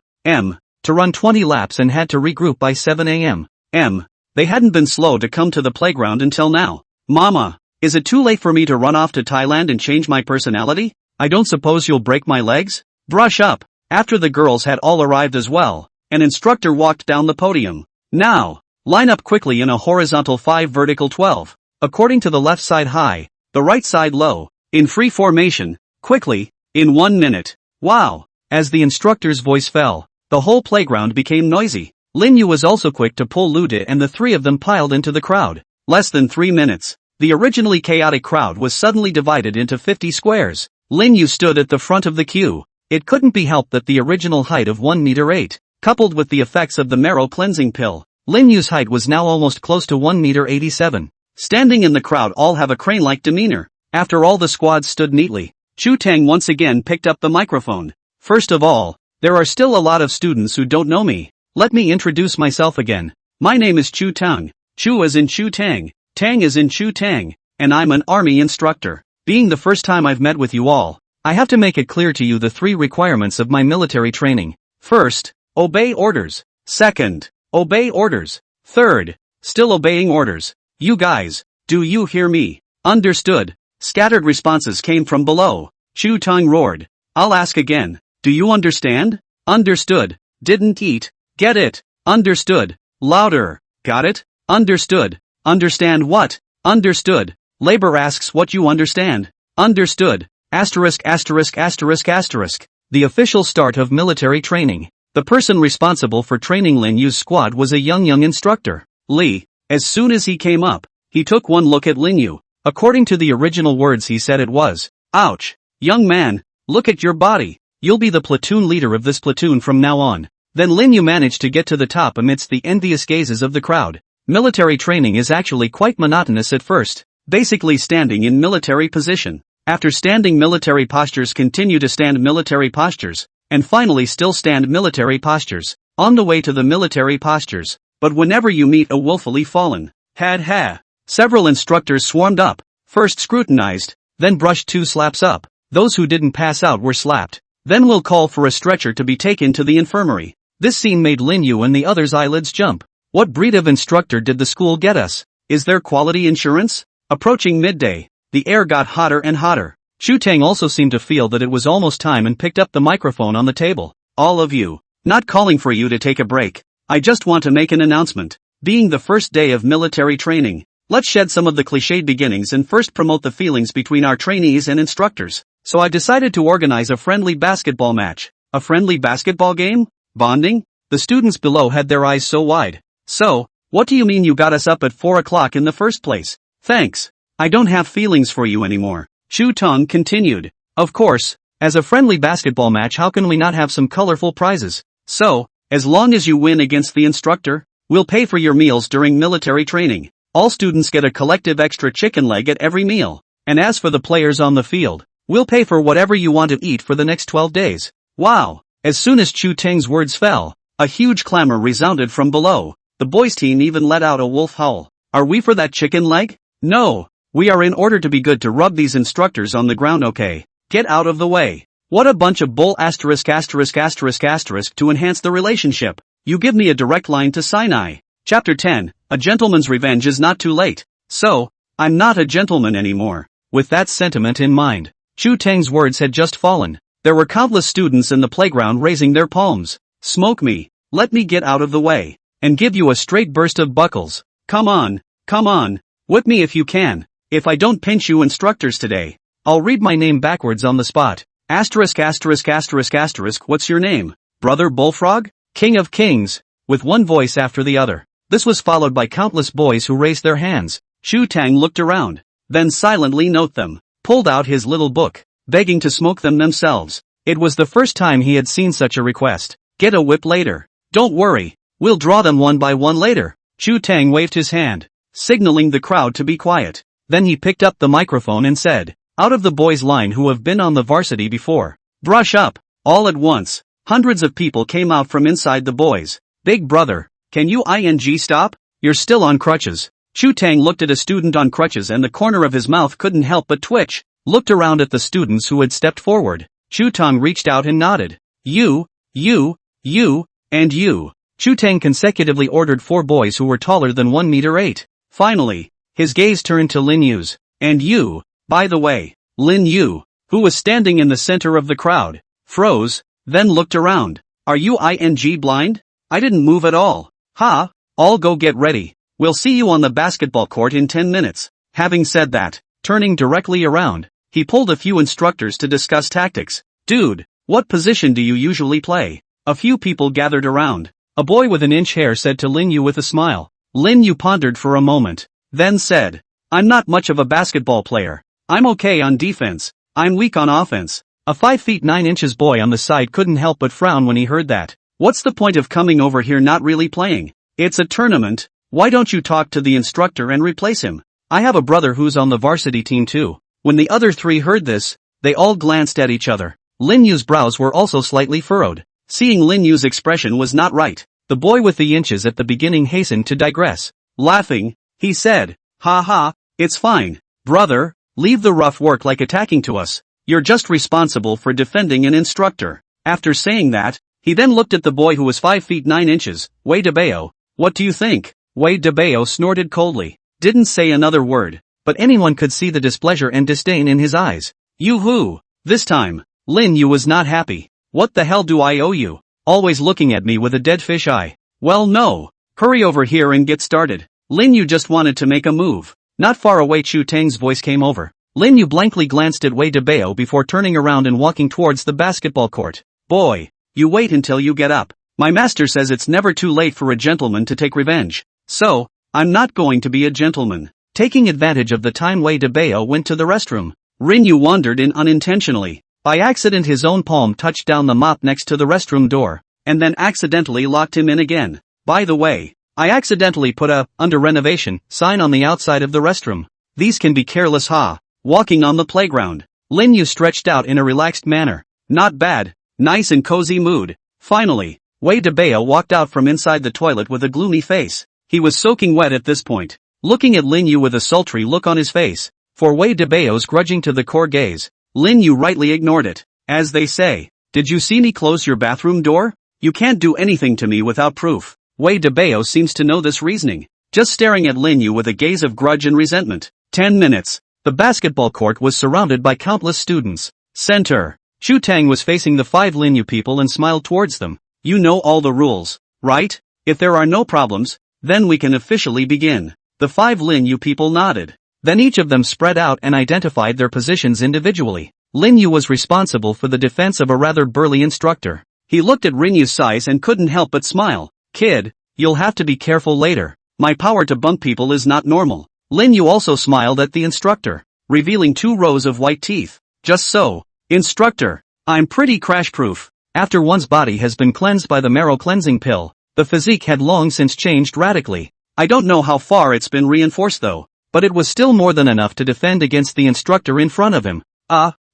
To run 20 laps and had to regroup by 7 a.m. They hadn't been slow to come to the playground until now. Mama, is it too late for me to run off to Thailand and change my personality? I don't suppose you'll break my legs? Brush up. After the girls had all arrived as well, an instructor walked down the podium. Now, line up quickly in a horizontal 5 vertical 12. According to the left side high, the right side low, in free formation, quickly, in 1 minute. Wow! As the instructor's voice fell, the whole playground became noisy. Lin Yu was also quick to pull Lude and the three of them piled into the crowd. Less than 3 minutes, the originally chaotic crowd was suddenly divided into 50 squares. Lin Yu stood at the front of the queue. It couldn't be helped that the original height of 1 meter 8, coupled with the effects of the marrow cleansing pill, Lin Yu's height was now almost close to 1 meter 87. Standing in the crowd all have a crane-like demeanor. After all the squads stood neatly, Chu Tang once again picked up the microphone. First of all, there are still a lot of students who don't know me. Let me introduce myself again. My name is Chu Tang. Chu as in Chu Tang, Tang as in Chu Tang, and I'm an army instructor. Being the first time I've met with you all, I have to make it clear to you the 3 requirements of my military training. First, obey orders. Second, obey orders. Third, still obeying orders. You guys, do you hear me? Understood. Scattered responses came from below. Chu Tang roared. I'll ask again. Do you understand? Understood. Didn't eat. Get it. Understood. Louder. Got it? Understood. Understand what? Understood. Labor asks what you understand. Understood. Asterisk. The official start of military training. The person responsible for training Lin Yu's squad was a young instructor, Li. As soon as he came up, he took one look at Lin Yu. According to the original words he said it was, ouch. Young man, look at your body. You'll be the platoon leader of this platoon from now on. Then Lin Yu managed to get to the top amidst the envious gazes of the crowd. Military training is actually quite monotonous at first. Basically standing in military position. After standing military postures continue to stand military postures, and finally still stand military postures, on the way to the military postures. But whenever you meet a willfully fallen, several instructors swarmed up, first scrutinized, then brushed 2 slaps up. Those who didn't pass out were slapped. Then we'll call for a stretcher to be taken to the infirmary. This scene made Lin Yu and the others' eyelids jump. What breed of instructor did the school get us? Is there quality insurance? Approaching midday, the air got hotter and hotter. Chu Tang also seemed to feel that it was almost time and picked up the microphone on the table. All of you, not calling for you to take a break. I just want to make an announcement. Being the first day of military training, let's shed some of the cliched beginnings and first promote the feelings between our trainees and instructors. So I decided to organize a friendly basketball match. A friendly basketball game? Bonding? The students below had their eyes so wide. So, what do you mean you got us up at 4 o'clock in the first place? Thanks. I don't have feelings for you anymore. Chu Tang continued. Of course, as a friendly basketball match, how can we not have some colorful prizes? So, as long as you win against the instructor, we'll pay for your meals during military training. All students get a collective extra chicken leg at every meal. And as for the players on the field, we'll pay for whatever you want to eat for the next 12 days. Wow! As soon as Chu Tang's words fell, a huge clamor resounded from below. The boys' team even let out a wolf howl. Are we for that chicken leg? No. We are in order to be good to rub these instructors on the ground, okay? Get out of the way. What a bunch of bull ***** to enhance the relationship. You give me a direct line to Sinai. Chapter 10, A Gentleman's Revenge is not too late. So, I'm not a gentleman anymore. With that sentiment in mind, Chu Tang's words had just fallen. There were countless students in the playground raising their palms. Smoke me. Let me get out of the way. And give you a straight burst of buckles. Come on. Whip me if you can. If I don't pinch you instructors today, I'll read my name backwards on the spot. ********, what's your name? Brother Bullfrog? King of Kings, with one voice after the other. This was followed by countless boys who raised their hands. Chu Tang looked around, then silently noted them, pulled out his little book, begging to smoke them themselves. It was the first time he had seen such a request. Get a whip later. Don't worry, we'll draw them one by one later. Chu Tang waved his hand, signaling the crowd to be quiet. Then he picked up the microphone and said, out of the boys' line who have been on the varsity before, brush up. All at once, hundreds of people came out from inside the boys. Big brother, can you stop? You're still on crutches. Chu Tang looked at a student on crutches and the corner of his mouth couldn't help but twitch. Looked around at the students who had stepped forward. Chu Tang reached out and nodded. You, and you. Chu Tang consecutively ordered 4 boys who were taller than 1 meter 8. Finally, his gaze turned to Lin Yu's. And you, by the way. Lin Yu, who was standing in the center of the crowd, froze, then looked around. Are you blind? I didn't move at all. Ha, all go get ready. We'll see you on the basketball court in 10 minutes. Having said that, turning directly around, he pulled a few instructors to discuss tactics. Dude, what position do you usually play? A few people gathered around. A boy with an inch hair said to Lin Yu with a smile. Lin Yu pondered for a moment, then said, I'm not much of a basketball player. I'm okay on defense. I'm weak on offense. A 5 feet 9 inches boy on the side couldn't help but frown when he heard that. What's the point of coming over here not really playing? It's a tournament. Why don't you talk to the instructor and replace him? I have a brother who's on the varsity team too. When the other 3 heard this, they all glanced at each other. Lin Yu's brows were also slightly furrowed. Seeing Lin Yu's expression was not right, the boy with the inches at the beginning hastened to digress. Laughing, he said, ha ha, it's fine, brother. Leave the rough work like attacking to us. You're just responsible for defending an instructor. After saying that, he then looked at the boy who was 5 feet 9 inches, Wei Debao. What do you think? Wei Debao snorted coldly. Didn't say another word, but anyone could see the displeasure and disdain in his eyes. Yoo-hoo! This time, Lin Yu was not happy. What the hell do I owe you? Always looking at me with a dead fish eye. Well no. Hurry over here and get started. Lin Yu just wanted to make a move. Not far away Chu Tang's voice came over. Lin Yu blankly glanced at Wei Debao before turning around and walking towards the basketball court. Boy, you wait until you get up. My master says it's never too late for a gentleman to take revenge. So, I'm not going to be a gentleman. Taking advantage of the time Wei Debao went to the restroom. Lin Yu wandered in unintentionally. By accident his own palm touched down the mop next to the restroom door, and then accidentally locked him in again. By the way, I accidentally put a under renovation sign on the outside of the restroom. These can be careless walking on the playground. Lin Yu stretched out in a relaxed manner. Not bad, nice and cozy mood. Finally, Wei Debao walked out from inside the toilet with a gloomy face. He was soaking wet at this point, looking at Lin Yu with a sultry look on his face. For Wei Debao's grudging to the core gaze, Lin Yu rightly ignored it. As they say, did you see me close your bathroom door? You can't do anything to me without proof. Wei Debao seems to know this reasoning, just staring at Lin Yu with a gaze of grudge and resentment. 10 minutes. The basketball court was surrounded by countless students. Center. Chu Tang was facing the 5 Lin Yu people and smiled towards them. You know all the rules, right? If there are no problems, then we can officially begin. The 5 Lin Yu people nodded. Then each of them spread out and identified their positions individually. Lin Yu was responsible for the defense of a rather burly instructor. He looked at Lin Yu's size and couldn't help but smile. Kid, you'll have to be careful later. My power to bump people is not normal. Lin Yu also smiled at the instructor, revealing 2 rows of white teeth. Just so, instructor, I'm pretty crash-proof. After one's body has been cleansed by the marrow cleansing pill, the physique had long since changed radically. I don't know how far it's been reinforced though, but it was still more than enough to defend against the instructor in front of him.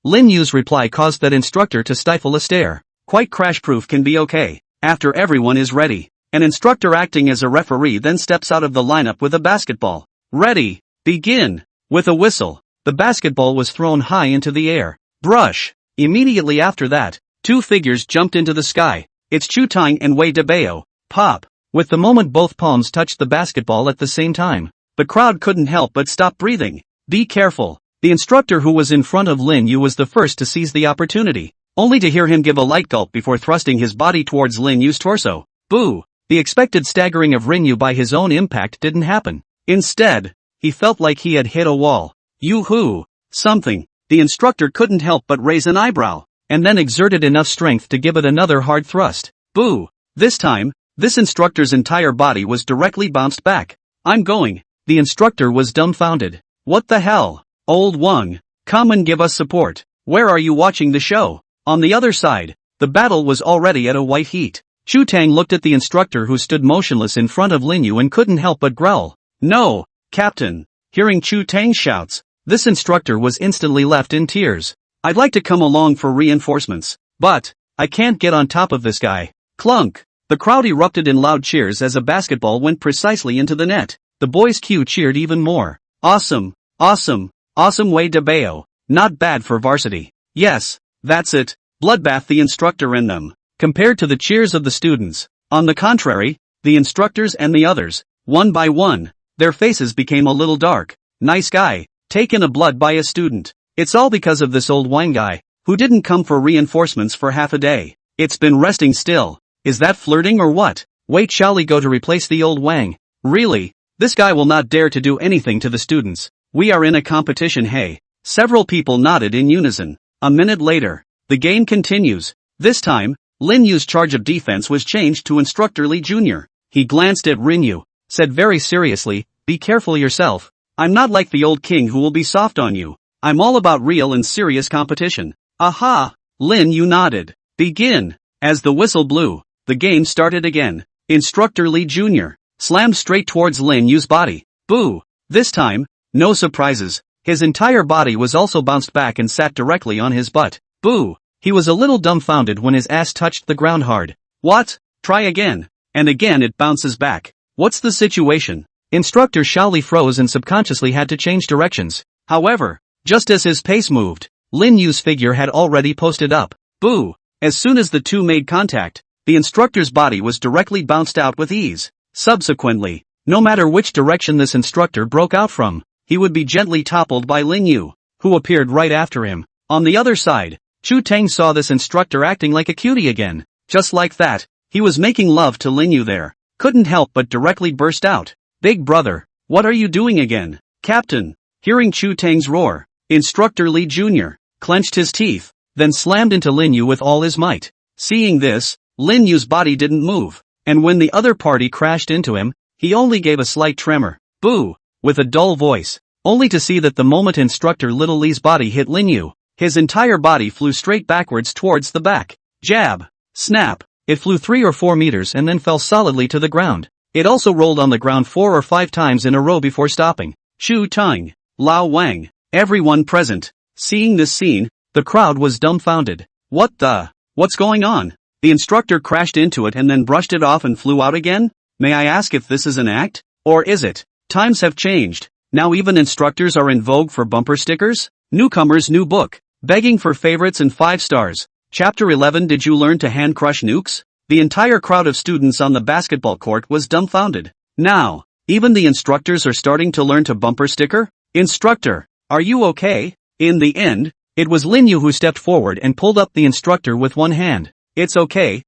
Lin Yu's reply caused that instructor to stifle a stare. Quite crash-proof can be okay, after everyone is ready. An instructor acting as a referee then steps out of the lineup with a basketball. Ready, begin. With a whistle, the basketball was thrown high into the air. Brush. Immediately after that, two figures jumped into the sky. It's Chu Tang and Wei Debao. Pop. With the moment both palms touched the basketball at the same time, the crowd couldn't help but stop breathing. Be careful. The instructor who was in front of Lin Yu was the first to seize the opportunity, only to hear him give a light gulp before thrusting his body towards Lin Yu's torso. Boo! The expected staggering of Rin Yu by his own impact didn't happen. Instead, he felt like he had hit a wall. Yoo-hoo! Something. The instructor couldn't help but raise an eyebrow, and then exerted enough strength to give it another hard thrust. Boo! This time, this instructor's entire body was directly bounced back. I'm going. The instructor was dumbfounded. What the hell? Old Wang, come and give us support. Where are you watching the show? On the other side, the battle was already at a white heat. Chu Tang looked at the instructor who stood motionless in front of Lin Yu and couldn't help but growl. No, Captain. Hearing Chu Tang's shouts, this instructor was instantly left in tears. I'd like to come along for reinforcements, but I can't get on top of this guy. Clunk. The crowd erupted in loud cheers as a basketball went precisely into the net. The boys' Q cheered even more. Awesome, awesome, awesome Wei Debao. Not bad for varsity. Yes, that's it. Bloodbath the instructor in them. Compared to the cheers of the students, on the contrary, the instructors and the others, one by one, their faces became a little dark. Nice guy, taken a blood by a student. It's all because of this old wine guy, who didn't come for reinforcements for half a day. It's been resting still. Is that flirting or what? Wait, shall we go to replace the old Wang? Really? This guy will not dare to do anything to the students. We are in a competition, hey. Several people nodded in unison. A minute later, the game continues. This time, Lin Yu's charge of defense was changed to Instructor Lee Jr. He glanced at Rin Yu, said very seriously, be careful yourself. I'm not like the old king who will be soft on you. I'm all about real and serious competition. Aha! Lin Yu nodded. Begin. As the whistle blew, the game started again. Instructor Lee Jr. slammed straight towards Lin Yu's body. Boo! This time, no surprises. His entire body was also bounced back and sat directly on his butt. Boo! He was a little dumbfounded when his ass touched the ground hard. What? Try again. And again it bounces back. What's the situation? Instructor Shaoli froze and subconsciously had to change directions. However, just as his pace moved, Lin Yu's figure had already posted up. Boo! As soon as the two made contact, the instructor's body was directly bounced out with ease. Subsequently, no matter which direction this instructor broke out from, he would be gently toppled by Lin Yu, who appeared right after him. On the other side, Chu Tang saw this instructor acting like a cutie again. Just like that, he was making love to Lin Yu there. Couldn't help but directly burst out. Big brother, what are you doing again? Captain. Hearing Chu Tang's roar, Instructor Lee Jr. clenched his teeth, then slammed into Lin Yu with all his might. Seeing this, Lin Yu's body didn't move, and when the other party crashed into him, he only gave a slight tremor. Boo! With a dull voice, only to see that the moment Instructor Little Lee's body hit Lin Yu, his entire body flew straight backwards towards the back. Jab! Snap! It flew 3 or 4 meters and then fell solidly to the ground. It also rolled on the ground 4 or 5 times in a row before stopping. Chu Tang, Lao Wang, everyone present. Seeing this scene, the crowd was dumbfounded. What's going on? The instructor crashed into it and then brushed it off and flew out again? May I ask if this is an act? Or is it? Times have changed. Now even instructors are in vogue for bumper stickers? Newcomer's new book. Begging for favorites and 5 stars. Chapter 11. Did you learn to hand crush nukes? The entire crowd of students on the basketball court was dumbfounded. Now, even the instructors are starting to learn to bumper sticker? Instructor, are you okay? In the end, it was Lin Yu who stepped forward and pulled up the instructor with one hand. It's okay.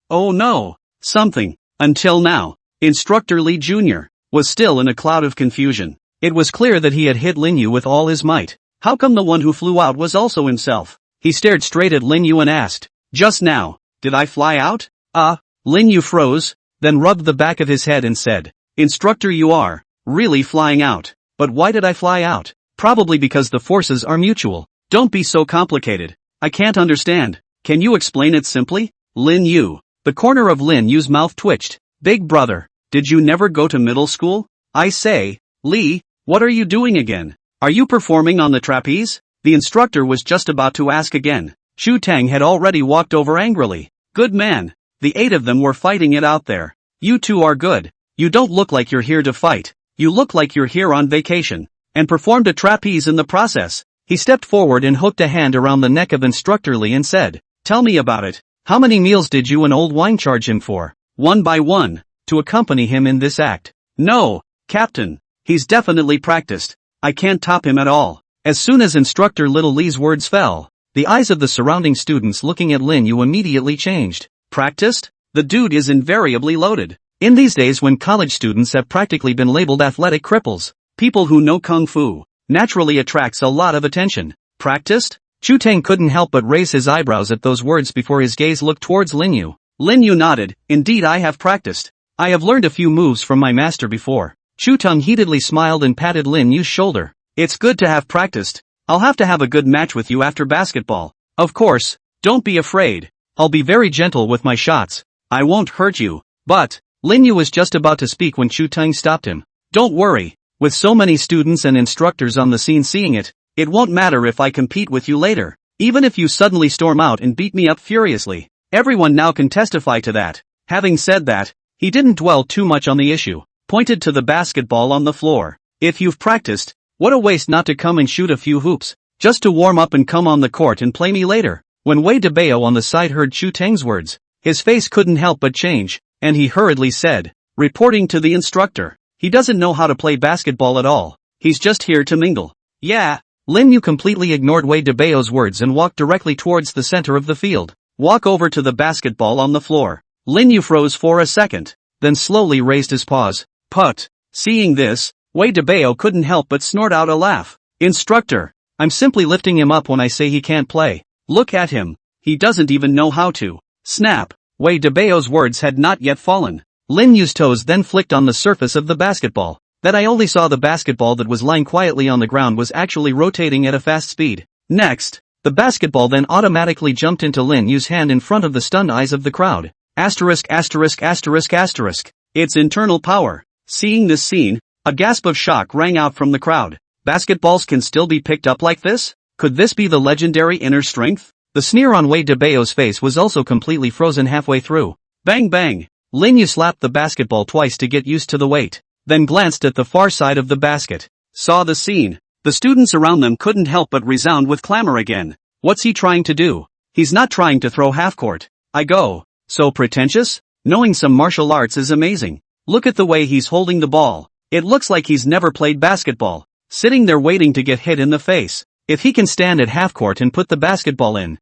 Oh no, something. Until now, Instructor Lee Jr. was still in a cloud of confusion. It was clear that he had hit Lin Yu with all his might. How come the one who flew out was also himself? He stared straight at Lin Yu and asked, just now, did I fly out? Lin Yu froze, then rubbed the back of his head and said, Instructor, you are really flying out. But why did I fly out? Probably because the forces are mutual. Don't be so complicated. I can't understand. Can you explain it simply? Lin Yu. The corner of Lin Yu's mouth twitched. Big brother, did you never go to middle school? I say, Lee, what are you doing again? Are you performing on the trapeze? The instructor was just about to ask again. Chu Tang had already walked over angrily. Good man. The 8 of them were fighting it out there. You two are good. You don't look like you're here to fight. You look like you're here on vacation. And performed a trapeze in the process. He stepped forward and hooked a hand around the neck of Instructor Lee and said, "Tell me about it. How many meals did you and old wine charge him for?" "One by one, to accompany him in this act." "No, Captain. He's definitely practiced. I can't top him at all." As soon as Instructor Little Lee's words fell, the eyes of the surrounding students looking at Lin Yu immediately changed. Practiced? The dude is invariably loaded. In these days when college students have practically been labeled athletic cripples, people who know kung fu naturally attracts a lot of attention. Practiced? Chu Tang couldn't help but raise his eyebrows at those words before his gaze looked towards Lin Yu. Lin Yu nodded. "Indeed, I have practiced. I have learned a few moves from my master before." Chu Tang heatedly smiled and patted Lin Yu's shoulder. "It's good to have practiced. I'll have to have a good match with you after basketball. Of course, don't be afraid. I'll be very gentle with my shots. I won't hurt you." But Lin Yu was just about to speak when Chu Tang stopped him. "Don't worry. With so many students and instructors on the scene seeing it, it won't matter if I compete with you later. Even if you suddenly storm out and beat me up furiously. Everyone now can testify to that." Having said that, he didn't dwell too much on the issue. Pointed to the basketball on the floor. "If you've practiced, what a waste not to come and shoot a few hoops, just to warm up and come on the court and play me later." When Wei DeBao on the side heard Chu Tang's words, his face couldn't help but change, and he hurriedly said, reporting to the instructor, "He doesn't know how to play basketball at all. He's just here to mingle." "Yeah." Lin Yu completely ignored Wei DeBao's words and walked directly towards the center of the field. "Walk over to the basketball on the floor." Lin Yu froze for a second, then slowly raised his paws. "Put." Seeing this, Wei DeBao couldn't help but snort out a laugh. "Instructor, I'm simply lifting him up when I say he can't play. Look at him. He doesn't even know how to." Snap. Wei DeBao's words had not yet fallen. Lin Yu's toes then flicked on the surface of the basketball. That I only saw the basketball that was lying quietly on the ground was actually rotating at a fast speed. Next, the basketball then automatically jumped into Lin Yu's hand in front of the stunned eyes of the crowd. Asterisk asterisk asterisk asterisk. It's internal power. Seeing this scene, a gasp of shock rang out from the crowd. Basketballs can still be picked up like this? Could this be the legendary inner strength? The sneer on Wei DeBao's face was also completely frozen halfway through. Bang bang! Lin Yu slapped the basketball twice to get used to the weight, then glanced at the far side of the basket. Saw the scene. The students around them couldn't help but resound with clamor again. What's he trying to do? He's not trying to throw half-court. I go. So pretentious? Knowing some martial arts is amazing. Look at the way he's holding the ball. It looks like he's never played basketball. Sitting there waiting to get hit in the face. If he can stand at half-court and put the basketball in,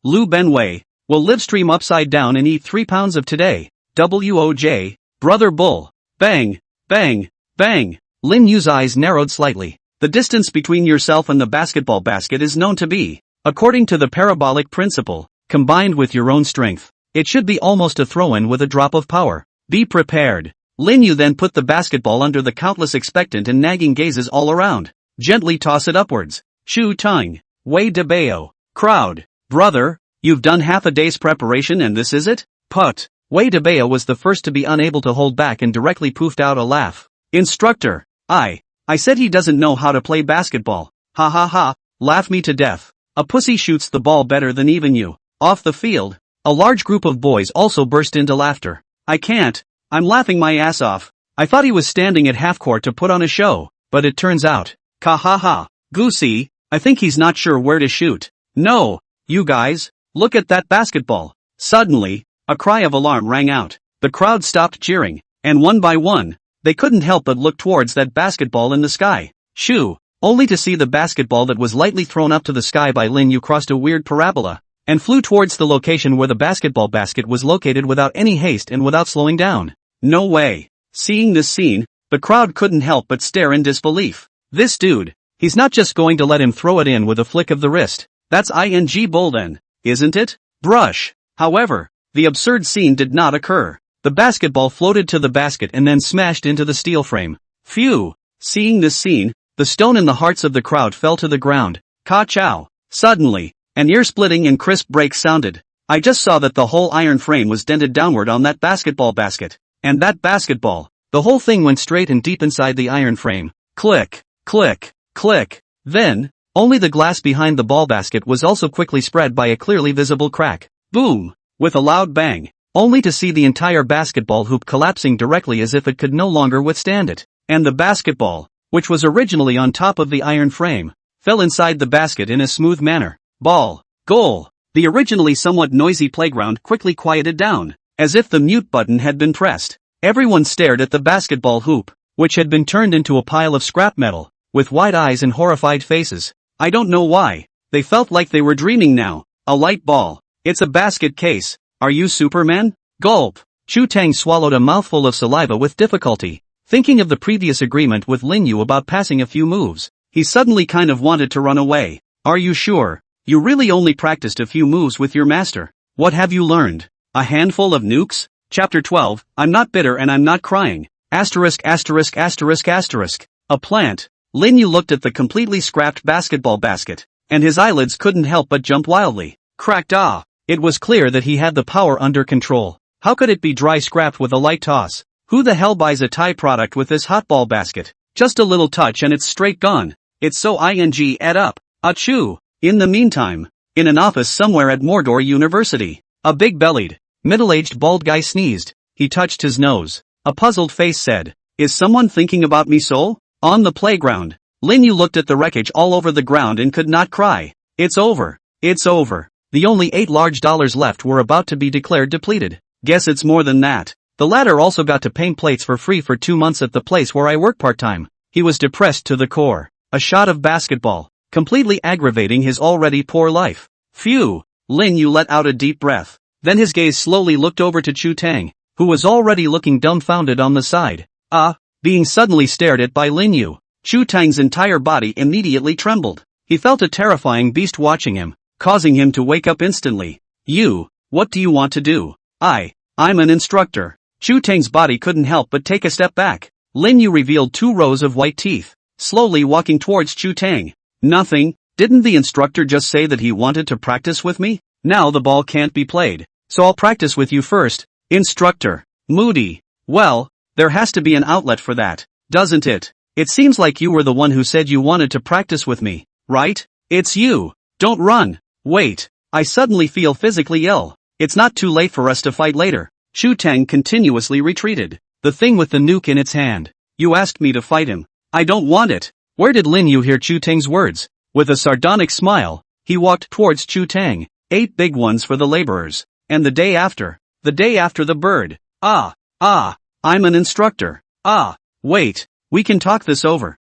Liu Benwei, will live stream upside down and eat 3 pounds of today. WOJ, brother bull. Bang, bang, bang. Lin Yu's eyes narrowed slightly. The distance between yourself and the basketball basket is known to be, according to the parabolic principle, combined with your own strength. It should be almost a throw-in with a drop of power. Be prepared. Lin Yu then put the basketball under the countless expectant and nagging gazes all around. Gently toss it upwards. Chu Tang, Wei DeBao, crowd. Brother, you've done half a day's preparation and this is it? Put. Wei DeBao was the first to be unable to hold back and directly poofed out a laugh. Instructor, I said he doesn't know how to play basketball. Ha ha ha, laugh me to death. A pussy shoots the ball better than even you. Off the field, a large group of boys also burst into laughter. I can't, I'm laughing my ass off. I thought he was standing at half-court to put on a show, but it turns out, ka ha ha, goosey, I think he's not sure where to shoot. No, you guys, look at that basketball. Suddenly, a cry of alarm rang out. The crowd stopped cheering, and one by one, they couldn't help but look towards that basketball in the sky. Shoo, only to see the basketball that was lightly thrown up to the sky by Lin Yu crossed a weird parabola, and flew towards the location where the basketball basket was located without any haste and without slowing down. No way. Seeing this scene, the crowd couldn't help but stare in disbelief. This dude, he's not just going to let him throw it in with a flick of the wrist. That's ing bull then, isn't it? Brush. However, the absurd scene did not occur. The basketball floated to the basket and then smashed into the steel frame. Phew. Seeing this scene, the stone in the hearts of the crowd fell to the ground. Ka-chow. Suddenly, an ear-splitting and crisp break sounded. I just saw that the whole iron frame was dented downward on that basketball basket. And that basketball, the whole thing went straight and deep inside the iron frame. Click, click, click. Then, only the glass behind the ball basket was also quickly spread by a clearly visible crack. Boom! With a loud bang, only to see the entire basketball hoop collapsing directly as if it could no longer withstand it. And the basketball, which was originally on top of the iron frame, fell inside the basket in a smooth manner. Ball. Goal. The originally somewhat noisy playground quickly quieted down, as if the mute button had been pressed. Everyone stared at the basketball hoop, which had been turned into a pile of scrap metal, with wide eyes and horrified faces. I don't know why. They felt like they were dreaming now. A light ball. It's a basket case. Are you Superman? Gulp. Chu Tang swallowed a mouthful of saliva with difficulty. Thinking of the previous agreement with Lin Yu about passing a few moves, he suddenly kind of wanted to run away. Are you sure? You really only practiced a few moves with your master. What have you learned? A handful of nukes? Chapter 12, I'm not bitter and I'm not crying. Asterisk asterisk asterisk asterisk. A plant. Lin Yu looked at the completely scrapped basketball basket, and his eyelids couldn't help but jump wildly. Cracked ah. It was clear that he had the power under control. How could it be dry scrapped with a light toss? Who the hell buys a Thai product with this hotball basket? Just a little touch and it's straight gone. It's so ing ed up. Achoo. In the meantime, in an office somewhere at Mordor University, a big-bellied, middle-aged bald guy sneezed. He touched his nose. A puzzled face said, "Is someone thinking about me so?" On the playground, Lin Yu looked at the wreckage all over the ground and could not cry. It's over. It's over. The only $8 large left were about to be declared depleted. Guess it's more than that. The latter also got to paint plates for free for 2 months at the place where I work part-time. He was depressed to the core. A shot of basketball, completely aggravating his already poor life. Phew. Lin Yu let out a deep breath. Then his gaze slowly looked over to Chu Tang, who was already looking dumbfounded on the side. Being suddenly stared at by Lin Yu, Chu Tang's entire body immediately trembled. He felt a terrifying beast watching him, causing him to wake up instantly. You, what do you want to do? I'm an instructor. Chu Tang's body couldn't help but take a step back. Lin Yu revealed 2 rows of white teeth, slowly walking towards Chu Tang. Nothing. Didn't the instructor just say that he wanted to practice with me? Now the ball can't be played, so I'll practice with you first. Instructor. Moody. Well, there has to be an outlet for that, doesn't it? It seems like you were the one who said you wanted to practice with me, right? It's you. Don't run. Wait. I suddenly feel physically ill. It's not too late for us to fight later. Chu Tang continuously retreated, the thing with the nuke in its hand. You asked me to fight him. I don't want it. Where did Lin Yu hear Chu Tang's words? With a sardonic smile, he walked towards Chu Tang. 8 big ones for the laborers. And the day after the bird. I'm an instructor. Wait, we can talk this over.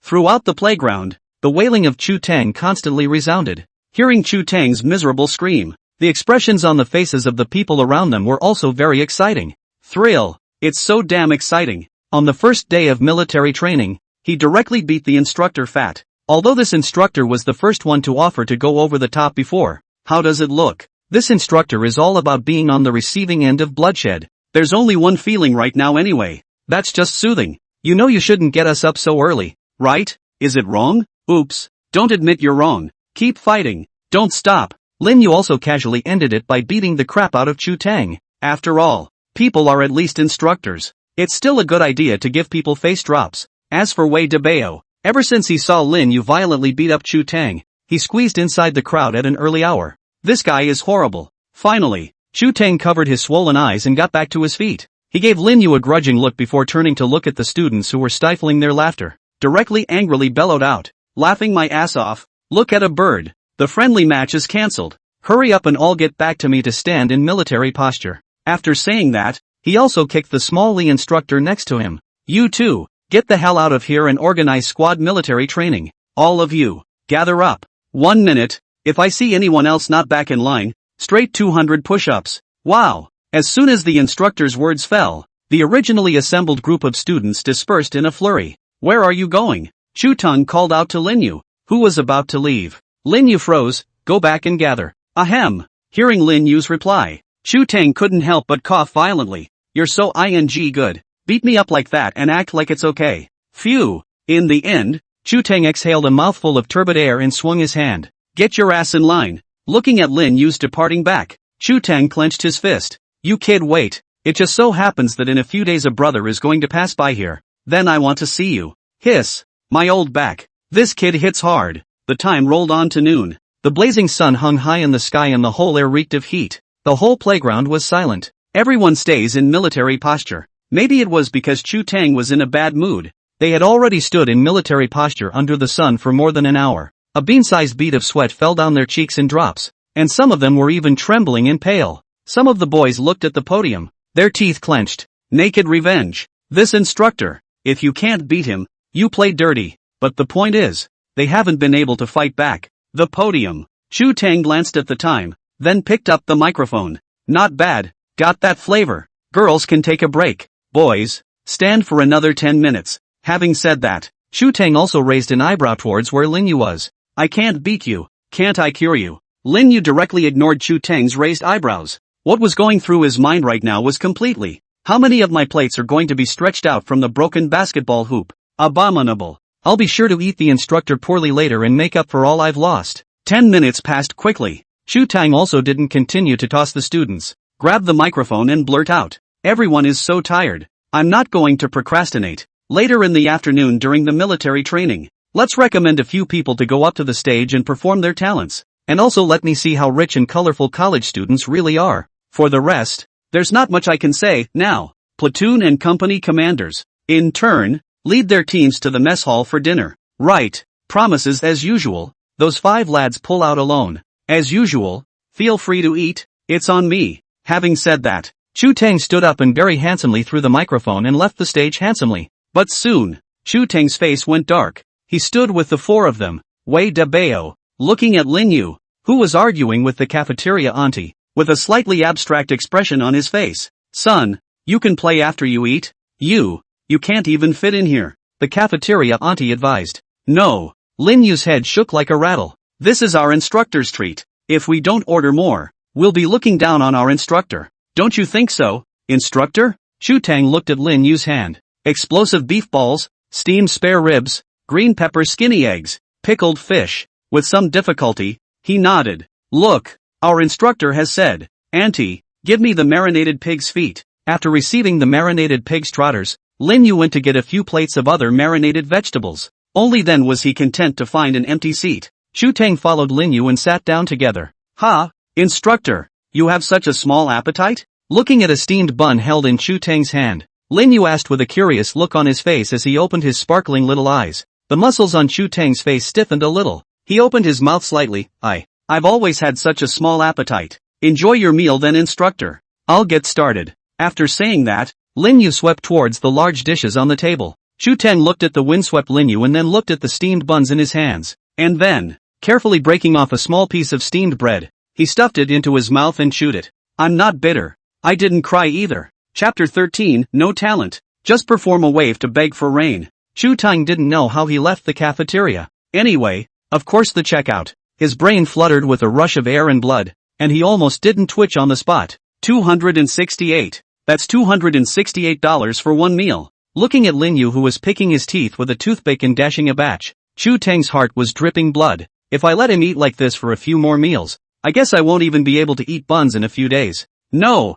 Throughout the playground, the wailing of Chu Tang constantly resounded. Hearing Chu Tang's miserable scream, the expressions on the faces of the people around them were also very exciting. Thrill. It's so damn exciting. On the first day of military training, he directly beat the instructor fat. Although this instructor was the first one to offer to go over the top before. How does it look? This instructor is all about being on the receiving end of bloodshed. There's only one feeling right now anyway. That's just soothing. You know you shouldn't get us up so early, right? Is it wrong? Oops. Don't admit you're wrong. Keep fighting. Don't stop. Lin Yu also casually ended it by beating the crap out of Chu Tang. After all, people are at least instructors. It's still a good idea to give people face drops. As for Wei DeBao, ever since he saw Lin Yu violently beat up Chu Tang, he squeezed inside the crowd at an early hour. This guy is horrible. Finally, Chu Tang covered his swollen eyes and got back to his feet. He gave Lin Yu a grudging look before turning to look at the students who were stifling their laughter. Directly angrily bellowed out, "Laughing my ass off. Look at a bird. The friendly match is cancelled. Hurry up and all get back to me to stand in military posture." After saying that, he also kicked the small Lee instructor next to him. "You two, get the hell out of here and organize squad military training. All of you, gather up. 1 minute. If I see anyone else not back in line, straight 200 push-ups." Wow. As soon as the instructor's words fell, the originally assembled group of students dispersed in a flurry. "Where are you going?" Chu Tang called out to Lin Yu, who was about to leave. Lin Yu froze. "Go back and gather." Ahem. Hearing Lin Yu's reply, Chu Tang couldn't help but cough violently. "You're so good. Beat me up like that and act like it's okay." Phew. In the end, Chu Tang exhaled a mouthful of turbid air and swung his hand. "Get your ass in line." Looking at Lin Yu's departing back, Chu Tang clenched his fist. "You kid, wait. It just so happens that in a few days a brother is going to pass by here. Then I want to see you." Hiss. "My old back. This kid hits hard." The time rolled on to noon. The blazing sun hung high in the sky and the whole air reeked of heat. The whole playground was silent. Everyone stays in military posture. Maybe it was because Chu Tang was in a bad mood. They had already stood in military posture under the sun for more than an hour. A bean-sized bead of sweat fell down their cheeks in drops, and some of them were even trembling and pale. Some of the boys looked at the podium, their teeth clenched. Naked revenge. This instructor, if you can't beat him, you play dirty. But the point is, they haven't been able to fight back. The podium. Chu Tang glanced at the time, then picked up the microphone. Not bad. Got that flavor. Girls can take a break. Boys, stand for another 10 minutes. Having said that, Chu Tang also raised an eyebrow towards where Lin Yu was. I can't beat you. Can't I cure you? Lin Yu directly ignored Chu Tang's raised eyebrows. What was going through his mind right now was completely, how many of my plates are going to be stretched out from the broken basketball hoop? Abominable. I'll be sure to eat the instructor poorly later and make up for all I've lost. 10 minutes passed quickly. Chu Tang also didn't continue to toss the students. Grab the microphone and blurt out. Everyone is so tired. I'm not going to procrastinate. Later in the afternoon during the military training, let's recommend a few people to go up to the stage and perform their talents. And also let me see how rich and colorful college students really are. For the rest, there's not much I can say. Now, platoon and company commanders, in turn, lead their teams to the mess hall for dinner. Right, promises as usual. Those 5 lads pull out alone. As usual, feel free to eat, it's on me. Having said that, Chu Tang stood up and very handsomely threw the microphone and left the stage handsomely. But soon, Chu Tang's face went dark. He stood with the 4 of them, Wei De Bao, looking at Lin Yu, who was arguing with the cafeteria auntie, with a slightly abstract expression on his face. Son, you can play after you eat. You can't even fit in here, the cafeteria auntie advised. No, Lin Yu's head shook like a rattle. This is our instructor's treat. If we don't order more, we'll be looking down on our instructor. Don't you think so, instructor? Chu Tang looked at Lin Yu's hand. Explosive beef balls, steamed spare ribs, green pepper skinny eggs, pickled fish. With some difficulty, he nodded. Look, our instructor has said, Auntie, give me the marinated pig's feet. After receiving the marinated pig's trotters, Lin Yu went to get a few plates of other marinated vegetables. Only then was he content to find an empty seat. Chu Tang followed Lin Yu and sat down together. Ha, instructor, you have such a small appetite? Looking at a steamed bun held in Chu Tang's hand, Lin Yu asked with a curious look on his face as he opened his sparkling little eyes. The muscles on Chu Tang's face stiffened a little. He opened his mouth slightly. I've always had such a small appetite. Enjoy your meal then, instructor. I'll get started. After saying that, Lin Yu swept towards the large dishes on the table. Chu Tang looked at the windswept Lin Yu and then looked at the steamed buns in his hands. And then, carefully breaking off a small piece of steamed bread, he stuffed it into his mouth and chewed it. I'm not bitter. I didn't cry either. Chapter 13, No Talent. Just perform a wave to beg for rain. Chu Tang didn't know how he left the cafeteria. Anyway, of course the checkout. His brain fluttered with a rush of air and blood, and he almost didn't twitch on the spot. 268. That's $268 for one meal. Looking at Lin Yu who was picking his teeth with a toothpick and dashing a batch, Chu Tang's heart was dripping blood. If I let him eat like this for a few more meals, I guess I won't even be able to eat buns in a few days. No.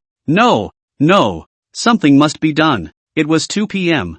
Something must be done. It was 2 p.m.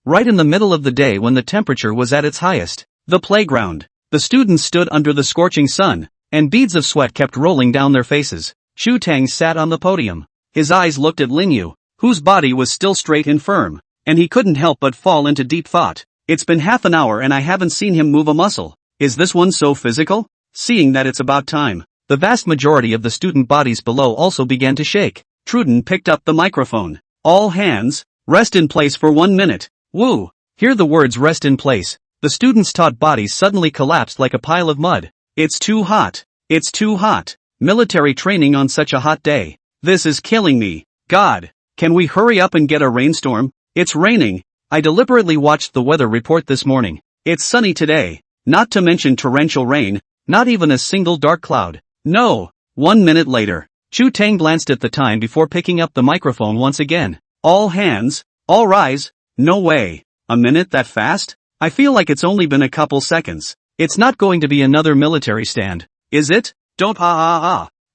Right in the middle of the day when the temperature was at its highest. The playground. The students stood under the scorching sun, and beads of sweat kept rolling down their faces. Chu Tang sat on the podium. His eyes looked at Lin Yu, whose body was still straight and firm, and he couldn't help but fall into deep thought. It's been half an hour and I haven't seen him move a muscle. Is this one so physical? Seeing that it's about time. The vast majority of the student bodies below also began to shake. Truden picked up the microphone. All hands, rest in place for 1 minute. Woo! Hear the words rest in place. The students' taut bodies suddenly collapsed like a pile of mud. It's too hot. It's too hot. Military training on such a hot day. This is killing me. God, can we hurry up and get a rainstorm? It's raining. I deliberately watched the weather report this morning. It's sunny today. Not to mention torrential rain, not even a single dark cloud. No. 1 minute later, Chu Tang glanced at the time before picking up the microphone once again. All hands, all rise. No way. A minute that fast? I feel like it's only been a couple seconds. It's not going to be another military stand, is it? Don't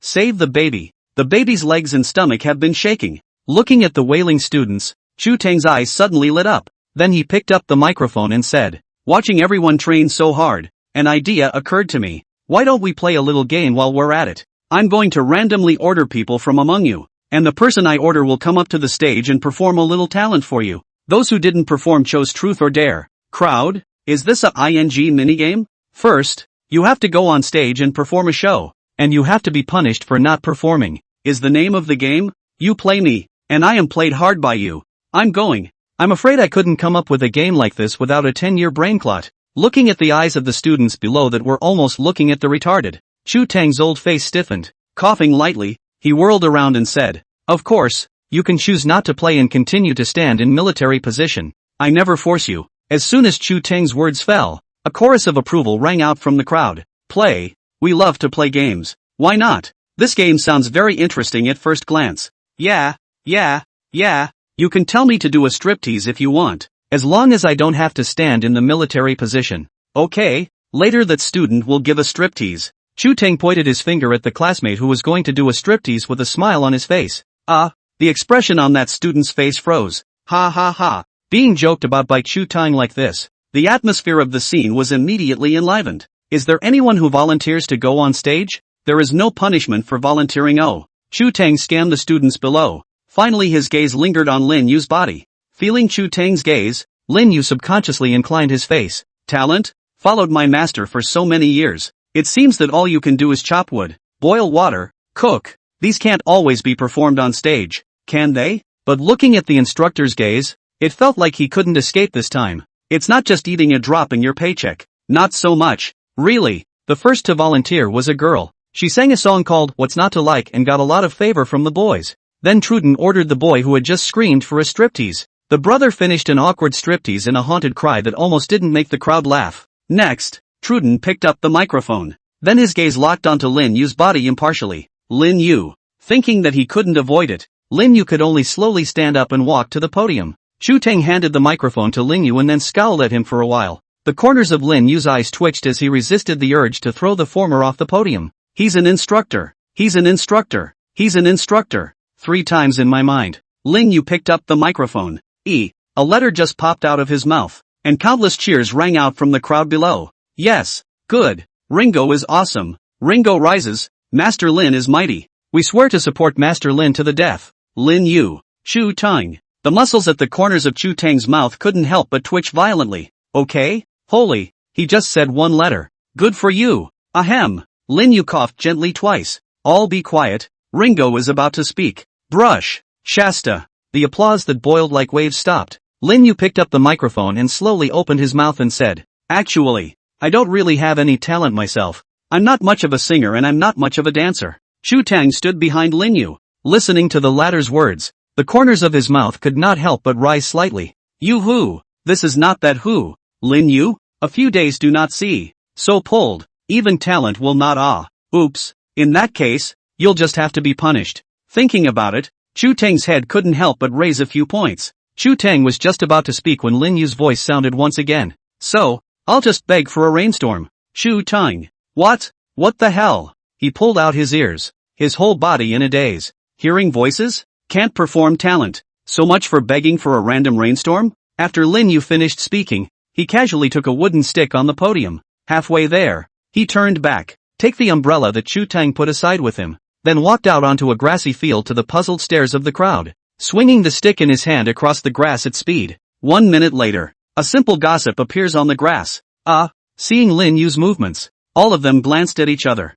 Save the baby. The baby's legs and stomach have been shaking. Looking at the wailing students, Chu Tang's eyes suddenly lit up. Then he picked up the microphone and said, watching everyone train so hard, an idea occurred to me. Why don't we play a little game while we're at it? I'm going to randomly order people from among you, and the person I order will come up to the stage and perform a little talent for you. Those who didn't perform chose truth or dare. Crowd, is this a ING minigame? First, you have to go on stage and perform a show, and you have to be punished for not performing. Is the name of the game? You play me, and I am played hard by you. I'm going. I'm afraid I couldn't come up with a game like this without a 10-year brain clot. Looking at the eyes of the students below that were almost looking at the retarded, Chu Tang's old face stiffened. Coughing lightly, he whirled around and said, "Of course, you can choose not to play and continue to stand in military position. I never force you." As soon as Chu Tang's words fell, a chorus of approval rang out from the crowd. Play. We love to play games. Why not? This game sounds very interesting at first glance. Yeah. You can tell me to do a striptease if you want, as long as I don't have to stand in the military position. Okay, later that student will give a striptease. Chu Tang pointed his finger at the classmate who was going to do a striptease with a smile on his face. The expression on that student's face froze. Ha ha ha. Being joked about by Chu Tang like this, the atmosphere of the scene was immediately enlivened. Is there anyone who volunteers to go on stage? There is no punishment for volunteering. Oh. Chu Tang scanned the students below. Finally his gaze lingered on Lin Yu's body. Feeling Chu Tang's gaze, Lin Yu subconsciously inclined his face. Talent? Followed my master for so many years. It seems that all you can do is chop wood, boil water, cook. These can't always be performed on stage, can they? But looking at the instructor's gaze, it felt like he couldn't escape this time. It's not just eating a drop in your paycheck. Not so much. Really. The first to volunteer was a girl. She sang a song called What's Not to Like and got a lot of favor from the boys. Then Truden ordered the boy who had just screamed for a striptease. The brother finished an awkward striptease in a haunted cry that almost didn't make the crowd laugh. Next, Truden picked up the microphone. Then his gaze locked onto Lin Yu's body impartially. Lin Yu. Thinking that he couldn't avoid it, Lin Yu could only slowly stand up and walk to the podium. Chu Tang handed the microphone to Lin Yu and then scowled at him for a while. The corners of Lin Yu's eyes twitched as he resisted the urge to throw the former off the podium. He's an instructor. He's an instructor. He's an instructor. 3 times in my mind. Lin Yu picked up the microphone. A letter just popped out of his mouth, and countless cheers rang out from the crowd below. Yes. Good. Ringo is awesome. Ringo rises. Master Lin is mighty. We swear to support Master Lin to the death. Lin Yu. Chu Tang. The muscles at the corners of Chu Tang's mouth couldn't help but twitch violently. Okay? Holy. He just said 1 letter. Good for you. Ahem. Lin Yu coughed gently twice. All be quiet. Ringo is about to speak. Brush. Shasta. The applause that boiled like waves stopped. Lin Yu picked up the microphone and slowly opened his mouth and said, "Actually, I don't really have any talent myself. I'm not much of a singer and I'm not much of a dancer." Chu Tang stood behind Lin Yu, listening to the latter's words. The corners of his mouth could not help but rise slightly. You who? This is not that who. Lin Yu? A few days do not see. So pulled. Even talent will not. Oops. In that case, you'll just have to be punished. Thinking about it, Chu Tang's head couldn't help but raise a few points. Chu Tang was just about to speak when Lin Yu's voice sounded once again. So, I'll just beg for a rainstorm. Chu Tang. What? What the hell? He pulled out his ears, his whole body in a daze. Hearing voices? Can't perform talent. So much for begging for a random rainstorm? After Lin Yu finished speaking, he casually took a wooden stick on the podium. Halfway there, he turned back, take the umbrella that Chu Tang put aside with him, then walked out onto a grassy field to the puzzled stares of the crowd, swinging the stick in his hand across the grass at speed. 1 minute later, a simple gossip appears on the grass. Seeing Lin Yu's movements, all of them glanced at each other.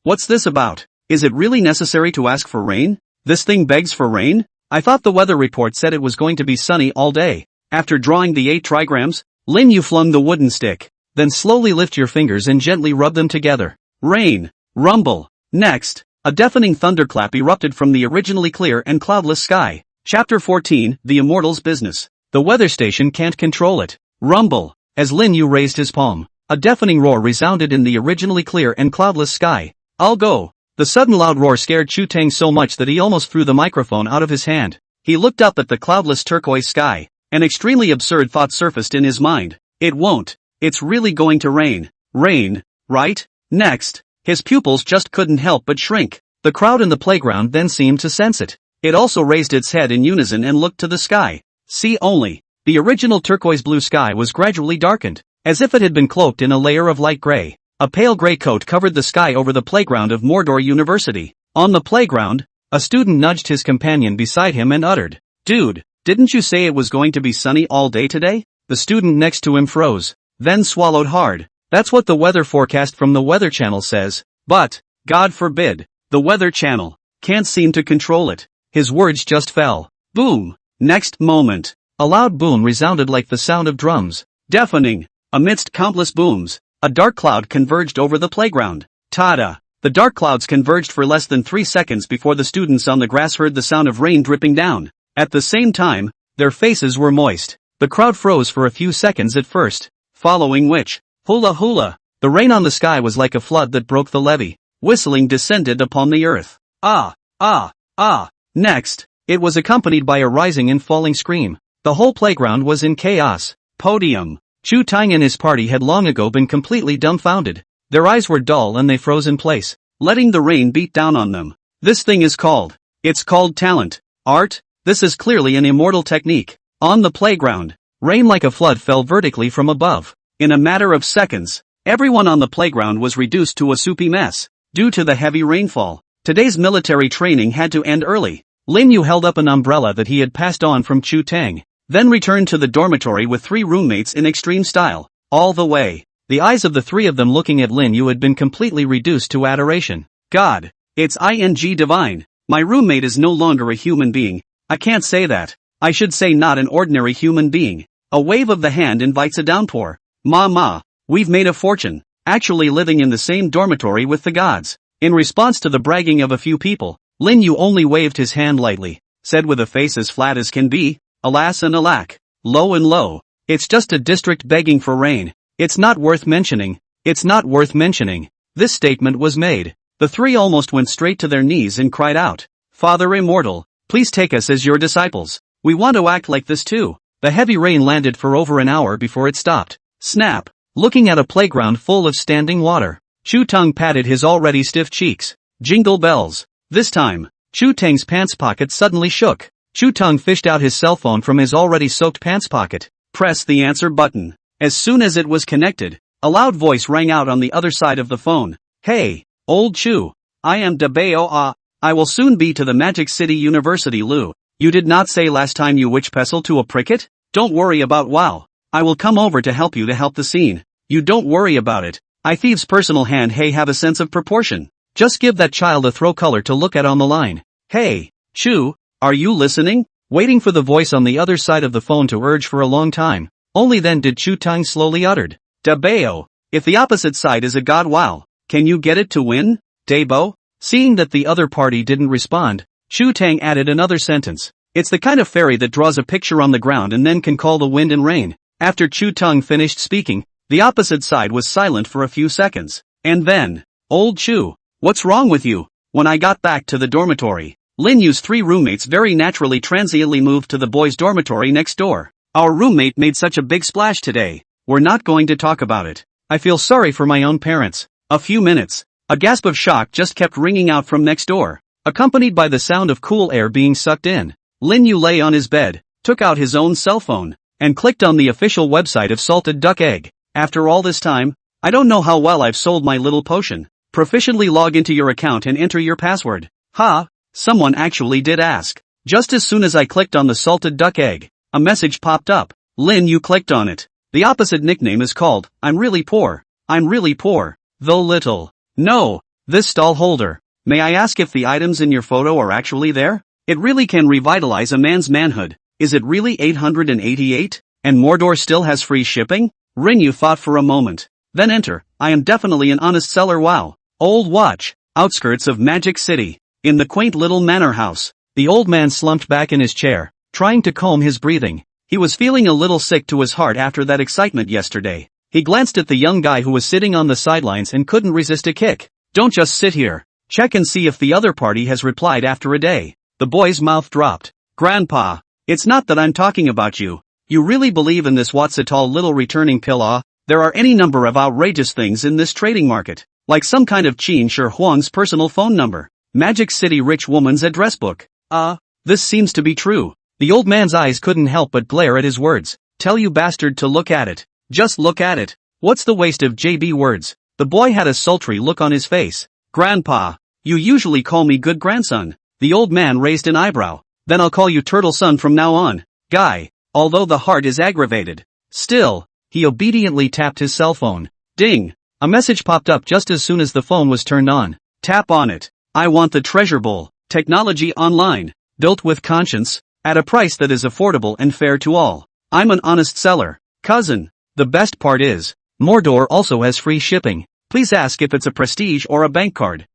What's this about? Is it really necessary to ask for rain? This thing begs for rain? I thought the weather report said it was going to be sunny all day. After drawing the 8 trigrams, Lin Yu flung the wooden stick. Then slowly lift your fingers and gently rub them together. Rain. Rumble. Next, a deafening thunderclap erupted from the originally clear and cloudless sky. Chapter 14, The Immortal's Business. The weather station can't control it. Rumble. As Lin Yu raised his palm, a deafening roar resounded in the originally clear and cloudless sky. I'll go. The sudden loud roar scared Chu Tang so much that he almost threw the microphone out of his hand. He looked up at the cloudless turquoise sky. An extremely absurd thought surfaced in his mind. It won't. It's really going to rain. Rain, right? Next, his pupils just couldn't help but shrink. The crowd in the playground then seemed to sense it. It also raised its head in unison and looked to the sky. See only. The original turquoise blue sky was gradually darkened, as if it had been cloaked in a layer of light gray. A pale gray coat covered the sky over the playground of Mordor University. On the playground, a student nudged his companion beside him and uttered, "Dude, didn't you say it was going to be sunny all day today?" The student next to him froze, then swallowed hard. That's what the weather forecast from the Weather Channel says, but, God forbid, the Weather Channel can't seem to control it. His words just fell. Boom! Next moment, a loud boom resounded like the sound of drums. Deafening. Amidst countless booms, a dark cloud converged over the playground. Ta-da! The dark clouds converged for less than 3 seconds before the students on the grass heard the sound of rain dripping down. At the same time, their faces were moist. The crowd froze for a few seconds at first, following which, hula hula, the rain on the sky was like a flood that broke the levee. Whistling descended upon the earth. Ah, ah, ah. Next, it was accompanied by a rising and falling scream. The whole playground was in chaos. Podium. Chu Tang and his party had long ago been completely dumbfounded. Their eyes were dull and they froze in place, letting the rain beat down on them. This thing is called. It's called talent. Art? This is clearly an immortal technique. On the playground, rain like a flood fell vertically from above. In a matter of seconds, everyone on the playground was reduced to a soupy mess. Due to the heavy rainfall, today's military training had to end early. Lin Yu held up an umbrella that he had passed on from Chu Tang, then returned to the dormitory with 3 roommates in extreme style. All the way, the eyes of the 3 of them looking at Lin Yu had been completely reduced to adoration. God, it's ing divine. My roommate is no longer a human being. I can't say that. I should say not an ordinary human being. A wave of the hand invites a downpour. Ma, we've made a fortune, actually living in the same dormitory with the gods. In response to the bragging of a few people, Lin Yu only waved his hand lightly, said with a face as flat as can be, alas and alack, low and low, it's just a district begging for rain. It's not worth mentioning. It's not worth mentioning. This statement was made. The 3 almost went straight to their knees and cried out, Father Immortal, please take us as your disciples. We want to act like this too. The heavy rain landed for over an hour before it stopped. Snap! Looking at a playground full of standing water, Chu Tang patted his already stiff cheeks. Jingle bells. This time, Chu Tang's pants pocket suddenly shook. Chu Tang fished out his cell phone from his already soaked pants pocket. Press the answer button. As soon as it was connected, a loud voice rang out on the other side of the phone. Hey, old Chu. I am Dabeo. I will soon be to the Magic City University Lu. You did not say last time you witch pestle to a pricket? Don't worry about wow. I will come over to help the scene. You don't worry about it. I thieves personal hand hey have a sense of proportion. Just give that child a throw color to look at on the line. Hey, Chu, are you listening? Waiting for the voice on the other side of the phone to urge for a long time. Only then did Chu Tang slowly uttered. Dabeo. If the opposite side is a god wow, can you get it to win? Dabo? Seeing that the other party didn't respond, Chu Tang added another sentence. It's the kind of fairy that draws a picture on the ground and then can call the wind and rain. After Chu Tang finished speaking, the opposite side was silent for a few seconds. And then, old Chu, what's wrong with you? When I got back to the dormitory, Lin Yu's 3 roommates very naturally transiently moved to the boys' dormitory next door. Our roommate made such a big splash today. We're not going to talk about it. I feel sorry for my own parents. A few minutes. A gasp of shock just kept ringing out from next door, accompanied by the sound of cool air being sucked in. Lin Yu lay on his bed, took out his own cell phone, and clicked on the official website of Salted Duck Egg. After all this time, I don't know how well I've sold my little potion. Proficiently log into your account and enter your password. Ha! Someone actually did ask. Just as soon as I clicked on the Salted Duck Egg, a message popped up. Lin Yu clicked on it. The opposite nickname is called, I'm really poor. I'm really poor. Though little. No. This stall holder. May I ask if the items in your photo are actually there? It really can revitalize a man's manhood. Is it really 888? And Mordor still has free shipping? Rinyu thought for a moment. Then enter. I am definitely an honest seller. Wow. Old watch. Outskirts of Magic City. In the quaint little manor house. The old man slumped back in his chair, trying to calm his breathing. He was feeling a little sick to his heart after that excitement yesterday. He glanced at the young guy who was sitting on the sidelines and couldn't resist a kick. Don't just sit here. Check and see if the other party has replied after a day. The boy's mouth dropped. Grandpa, it's not that I'm talking about you. You really believe in this what's it all little returning pill? There are any number of outrageous things in this trading market. Like some kind of Qin Shi Huang's personal phone number. Magic City rich woman's address book. This seems to be true. The old man's eyes couldn't help but glare at his words. Tell you bastard to look at it. Just look at it. What's the waste of JB words? The boy had a sultry look on his face. Grandpa, you usually call me good grandson. The old man raised an eyebrow. Then I'll call you turtle son from now on. Guy, although the heart is aggravated. Still, he obediently tapped his cell phone. Ding! A message popped up just as soon as the phone was turned on. Tap on it. I want the treasure bowl. Technology online. Built with conscience. At a price that is affordable and fair to all. I'm an honest seller. Cousin. The best part is, Mordor also has free shipping. Please ask if it's a prestige or a bank card.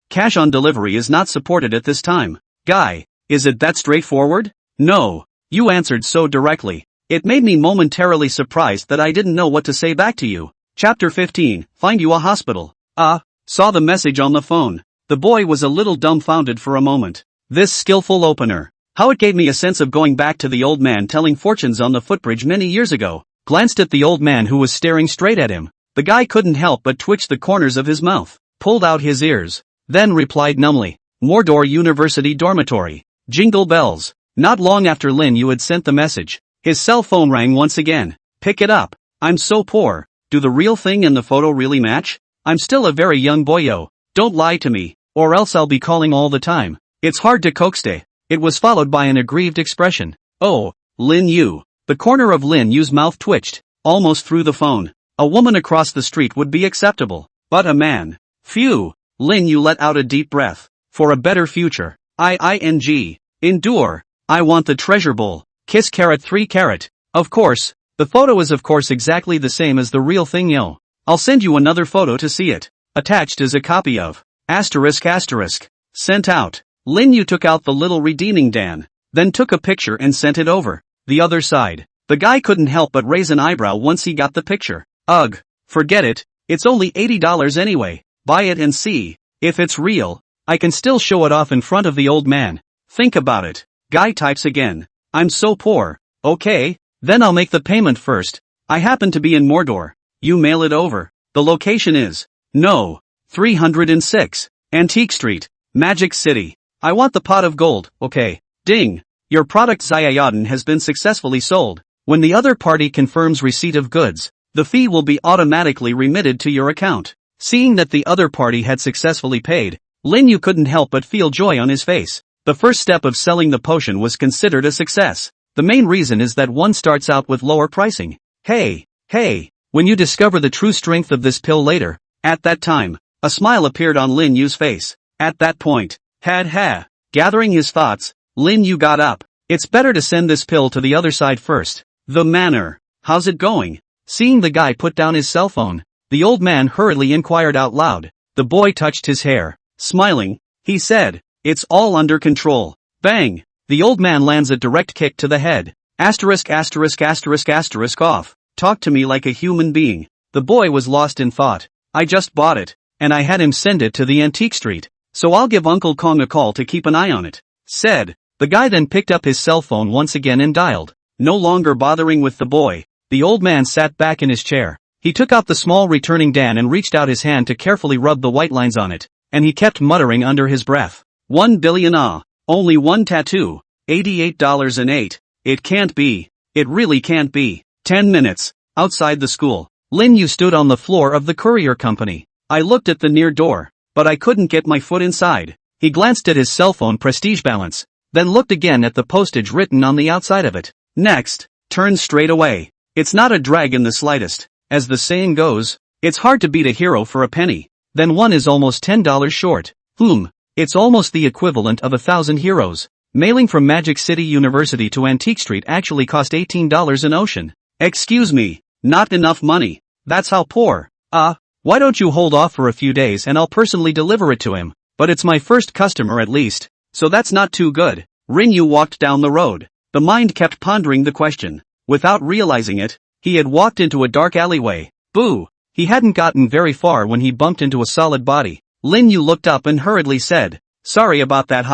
Cash on delivery is not supported at this time. Guy, is it that straightforward? No. You answered so directly. It made me momentarily surprised that I didn't know what to say back to you. Chapter 15, Find you a hospital. Saw the message on the phone. The boy was a little dumbfounded for a moment. This skillful opener. How it gave me a sense of going back to the old man telling fortunes on the footbridge many years ago. Glanced at the old man who was staring straight at him. The guy couldn't help but twitch the corners of his mouth. Pulled out his ears. Then replied numbly. Mordor University Dormitory. Jingle bells. Not long after Lin Yu had sent the message, his cell phone rang once again. Pick it up. I'm so poor. Do the real thing and the photo really match? I'm still a very young boyo. Don't lie to me, or else I'll be calling all the time. It's hard to coaxstay. It was followed by an aggrieved expression. Oh, Lin Yu. The corner of Lin Yu's mouth twitched, almost through the phone. A woman across the street would be acceptable, but a man. Phew. Lin Yu let out a deep breath. For a better future. Endure. I want the treasure bowl. Kiss carat 3 carat. Of course. The photo is of course exactly the same as the real thing yo. I'll send you another photo to see it. Attached is a copy of. ***. Sent out. Lin Yu took out the little redeeming Dan. Then took a picture and sent it over. The other side. The guy couldn't help but raise an eyebrow once he got the picture. Ugh. Forget it. It's only $80 anyway. Buy it and see. If it's real, I can still show it off in front of the old man. Think about it. Guy types again. I'm so poor. Okay, then I'll make the payment first. I happen to be in Mordor. You mail it over. The location is. No. 306. Antique Street. Magic City. I want the pot of gold, okay. Ding. Your product Xiaodan has been successfully sold. When the other party confirms receipt of goods, the fee will be automatically remitted to your account. Seeing that the other party had successfully paid, Lin Yu couldn't help but feel joy on his face. The first step of selling the potion was considered a success. The main reason is that one starts out with lower pricing. Hey, when you discover the true strength of this pill later, at that time, a smile appeared on Lin Yu's face. At that point, gathering his thoughts, Lin Yu got up. It's better to send this pill to the other side first. The manor. How's it going? Seeing the guy put down his cell phone, the old man hurriedly inquired out loud. The boy touched his hair. Smiling, he said, it's all under control. Bang! The old man lands a direct kick to the head. Off. Talk to me like a human being. The boy was lost in thought. I just bought it, and I had him send it to the Antique Street. So I'll give Uncle Kong a call to keep an eye on it. Said. The guy then picked up his cell phone once again and dialed. No longer bothering with the boy, the old man sat back in his chair. He took out the small returning Dan and reached out his hand to carefully rub the white lines on it, and he kept muttering under his breath. 1 billion only one tattoo, $88.08. It can't be. It really can't be. 10 minutes. Outside the school, Lin Yu stood on the floor of the courier company. I looked at the near door, but I couldn't get my foot inside. He glanced at his cell phone prestige balance, then looked again at the postage written on the outside of it. Next, turned straight away. It's not a drag in the slightest. As the saying goes, it's hard to beat a hero for a penny. Then one is almost $10 short. It's almost the equivalent of 1,000 heroes. Mailing from Magic City University to Antique Street actually cost $18 an ocean. Excuse me, not enough money. That's how poor. Why don't you hold off for a few days and I'll personally deliver it to him? But it's my first customer at least, so that's not too good. Lin Yu walked down the road. The mind kept pondering the question. Without realizing it, he had walked into a dark alleyway. Boo! He hadn't gotten very far when he bumped into a solid body. Lin Yu looked up and hurriedly said, sorry about that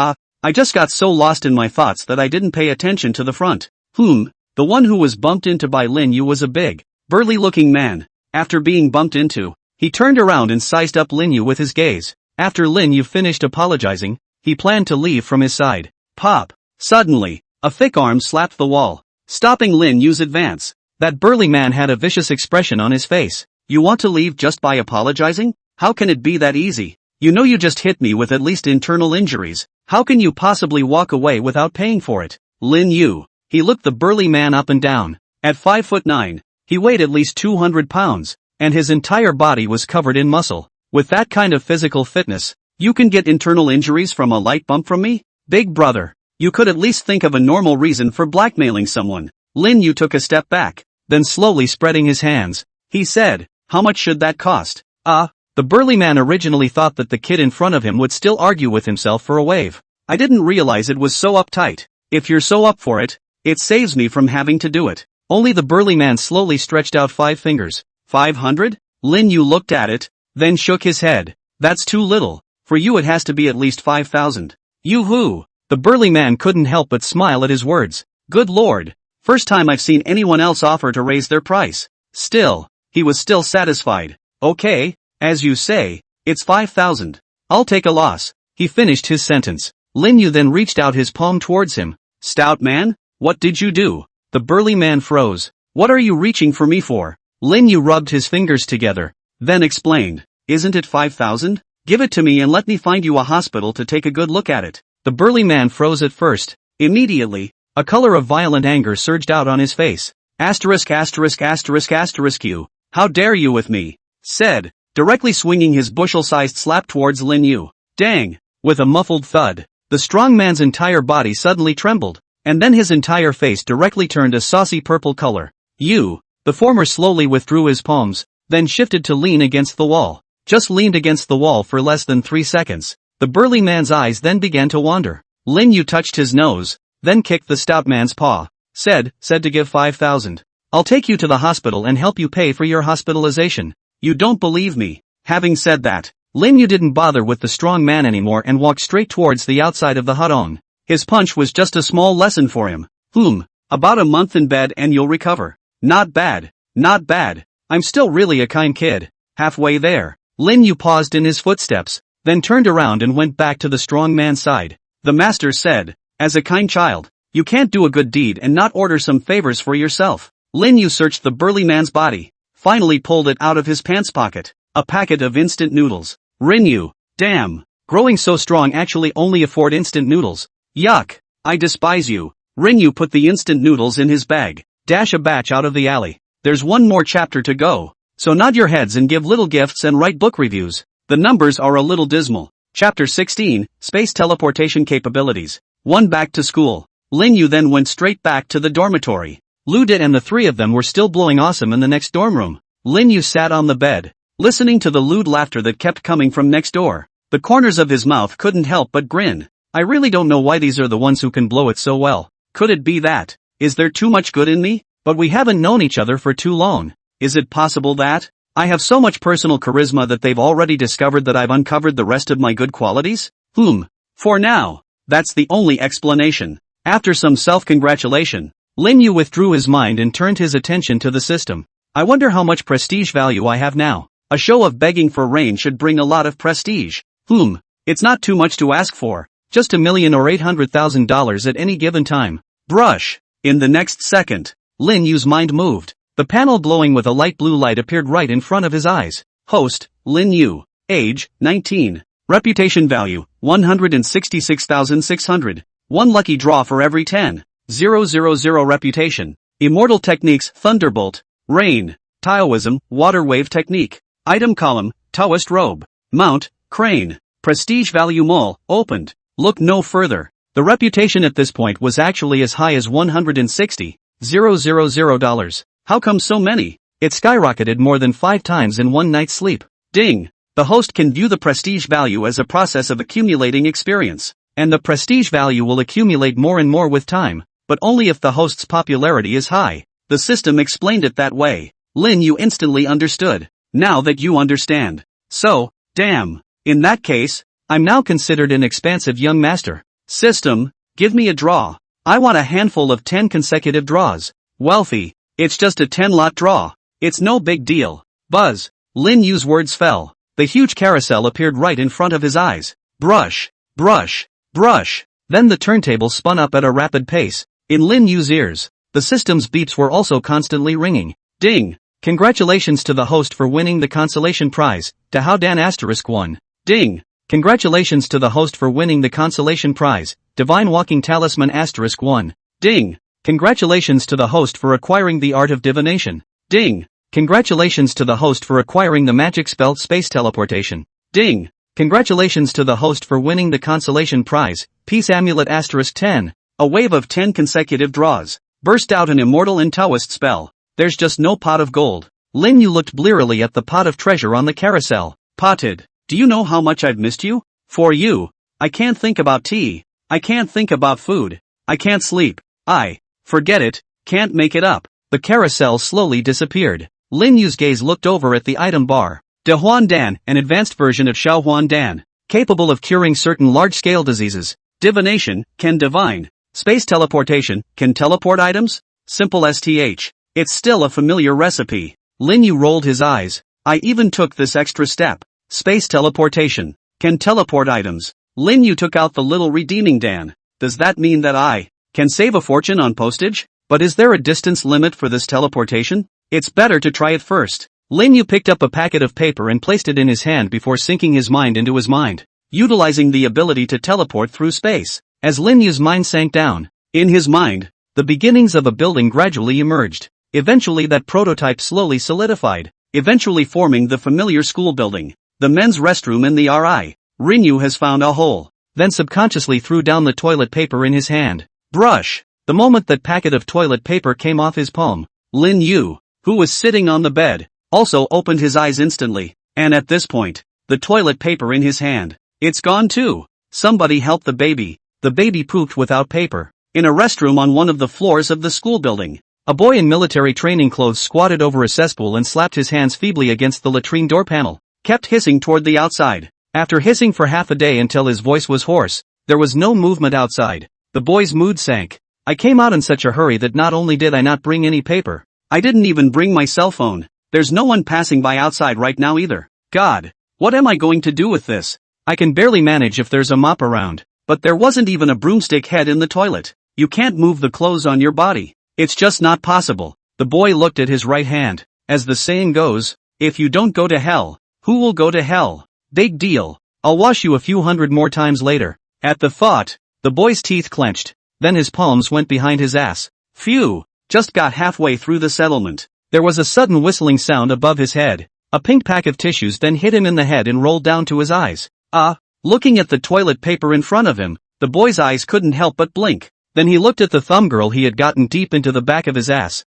I just got so lost in my thoughts that I didn't pay attention to the front. The one who was bumped into by Lin Yu was a big, burly-looking man. After being bumped into, he turned around and sized up Lin Yu with his gaze. After Lin Yu finished apologizing, he planned to leave from his side. Pop! Suddenly, a thick arm slapped the wall, stopping Lin Yu's advance. That burly man had a vicious expression on his face. You want to leave just by apologizing? How can it be that easy? You know you just hit me with at least internal injuries. How can you possibly walk away without paying for it? Lin Yu. He looked the burly man up and down. At 5'9", he weighed at least 200 pounds, and his entire body was covered in muscle. With that kind of physical fitness, you can get internal injuries from a light bump from me? Big brother, you could at least think of a normal reason for blackmailing someone. Lin Yu took a step back, then slowly spreading his hands, he said, how much should that cost? The burly man originally thought that the kid in front of him would still argue with himself for a wave. I didn't realize it was so uptight. If you're so up for it, it saves me from having to do it. Only the burly man slowly stretched out 5 fingers. 500? Lin Yu looked at it, then shook his head. That's too little. For you it has to be at least 5,000. Yoo-hoo! The burly man couldn't help but smile at his words. Good lord. First time I've seen anyone else offer to raise their price. Still, he was still satisfied. Okay, as you say, it's 5,000. I'll take a loss. He finished his sentence. Lin Yu then reached out his palm towards him. Stout man, what did you do? The burly man froze. What are you reaching for me for? Lin Yu rubbed his fingers together, then explained. Isn't it 5,000? Give it to me and let me find you a hospital to take a good look at it. The burly man froze at first. Immediately, a color of violent anger surged out on his face. Asterisk asterisk asterisk asterisk you. How dare you with me? Said, directly swinging his bushel-sized slap towards Lin Yu. Dang! With a muffled thud, the strong man's entire body suddenly trembled, and then his entire face directly turned a saucy purple color. The former slowly withdrew his palms, then shifted to lean against the wall. Just leaned against the wall for less than 3 seconds. The burly man's eyes then began to wander. Lin Yu touched his nose, then kicked the stout man's paw. Said to give 5,000. I'll take you to the hospital and help you pay for your hospitalization. You don't believe me. Having said that, Lin Yu didn't bother with the strong man anymore and walked straight towards the outside of the hutong. His punch was just a small lesson for him. About a month in bed and you'll recover. Not bad, not bad. I'm still really a kind kid. Halfway there, Lin Yu paused in his footsteps, then turned around and went back to the strong man's side. The master said, as a kind child, you can't do a good deed and not order some favors for yourself. Lin Yu searched the burly man's body, finally pulled it out of his pants pocket. A packet of instant noodles. Rinyu, damn, growing so strong actually only afford instant noodles. Yuck, I despise you. Rinyu put the instant noodles in his bag. Dash a batch out of the alley. There's one more chapter to go. So nod your heads and give little gifts and write book reviews. The numbers are a little dismal. Chapter 16, Space Teleportation Capabilities. 1 Back to school. Lin Yu then went straight back to the dormitory. Lu Dit and the 3 of them were still blowing awesome in the next dorm room. Lin Yu sat on the bed, listening to the lewd laughter that kept coming from next door. The corners of his mouth couldn't help but grin. I really don't know why these are the ones who can blow it so well. Could it be that? Is there too much good in me? But we haven't known each other for too long. Is it possible that I have so much personal charisma that they've already discovered that I've uncovered the rest of my good qualities? For now, that's the only explanation. After some self-congratulation, Lin Yu withdrew his mind and turned his attention to the system. I wonder how much prestige value I have now. A show of begging for rain should bring a lot of prestige. It's not too much to ask for. Just $1 million or $800,000 at any given time. Brush. In the next second, Lin Yu's mind moved. The panel glowing with a light blue light appeared right in front of his eyes. Host, Lin Yu. Age, 19. Reputation value, 166,600. 1 lucky draw for every 10. 000 reputation. Immortal techniques, Thunderbolt. Rain. Taoism, Water Wave Technique. Item column, Taoist robe. Mount, Crane. Prestige value mall, opened. Look no further. The reputation at this point was actually as high as $160,000. How come so many? It skyrocketed more than 5 times in one night's sleep. Ding! The host can view the prestige value as a process of accumulating experience. And the prestige value will accumulate more and more with time, but only if the host's popularity is high. The system explained it that way. Lin Yu instantly understood. Now that you understand. So, damn. In that case, I'm now considered an expansive young master. System, give me a draw. I want a handful of 10 consecutive draws. Wealthy. It's just a 10-lot draw. It's no big deal. Buzz. Lin Yu's words fell. The huge carousel appeared right in front of his eyes. Brush. Brush. Brush. Then the turntable spun up at a rapid pace. In Lin Yu's ears, the system's beeps were also constantly ringing. Ding. Congratulations to the host for winning the consolation prize. How Dan *1. Ding. Congratulations to the host for winning the consolation prize. Divine Walking Talisman *1. Ding. Congratulations to the host for acquiring the art of divination. Ding. Congratulations to the host for acquiring the magic spell space teleportation. Ding. Congratulations to the host for winning the consolation prize. Peace Amulet *10. A wave of 10 consecutive draws. Burst out an immortal and Taoist spell. There's just no pot of gold. Lin Yu looked blearily at the pot of treasure on the carousel. Potted. Do you know how much I've missed you? For you. I can't think about tea. I can't think about food. I can't sleep. Forget it. Can't make it up. The carousel slowly disappeared. Lin Yu's gaze looked over at the item bar. De Huan Dan, an advanced version of Xiao Huan Dan. Capable of curing certain large-scale diseases. Divination, can divine. Space teleportation, can teleport items? Simple STH. It's still a familiar recipe. Lin Yu rolled his eyes. I even took this extra step. Space teleportation. Can teleport items. Lin Yu took out the little redeeming Dan. Does that mean that I can save a fortune on postage? But is there a distance limit for this teleportation? It's better to try it first. Lin Yu picked up a packet of paper and placed it in his hand before sinking his mind into his mind. Utilizing the ability to teleport through space. As Lin Yu's mind sank down, in his mind, the beginnings of a building gradually emerged. Eventually that prototype slowly solidified, eventually forming the familiar school building, the men's restroom and the RI. Rinyu has found a hole. Then subconsciously threw down the toilet paper in his hand. Brush. The moment that packet of toilet paper came off his palm, Lin Yu, who was sitting on the bed, also opened his eyes instantly, and at this point, the toilet paper in his hand, it's gone too. Somebody help the baby. The baby pooped without paper. In a restroom on one of the floors of the school building. A boy in military training clothes squatted over a cesspool and slapped his hands feebly against the latrine door panel, kept hissing toward the outside. After hissing for half a day until his voice was hoarse, there was no movement outside. The boy's mood sank. I came out in such a hurry that not only did I not bring any paper, I didn't even bring my cell phone. There's no one passing by outside right now either. God, what am I going to do with this? I can barely manage if there's a mop around, but there wasn't even a broomstick head in the toilet. You can't move the clothes on your body. It's just not possible. The boy looked at his right hand. As the saying goes, if you don't go to hell, who will go to hell? Big deal. I'll wash you a few hundred more times later. At the thought, the boy's teeth clenched. Then his palms went behind his ass. Phew, just got halfway through the settlement. There was a sudden whistling sound above his head. A pink pack of tissues then hit him in the head and rolled down to his eyes. Looking at the toilet paper in front of him, the boy's eyes couldn't help but blink. Then he looked at the thumb girl he had gotten deep into the back of his ass.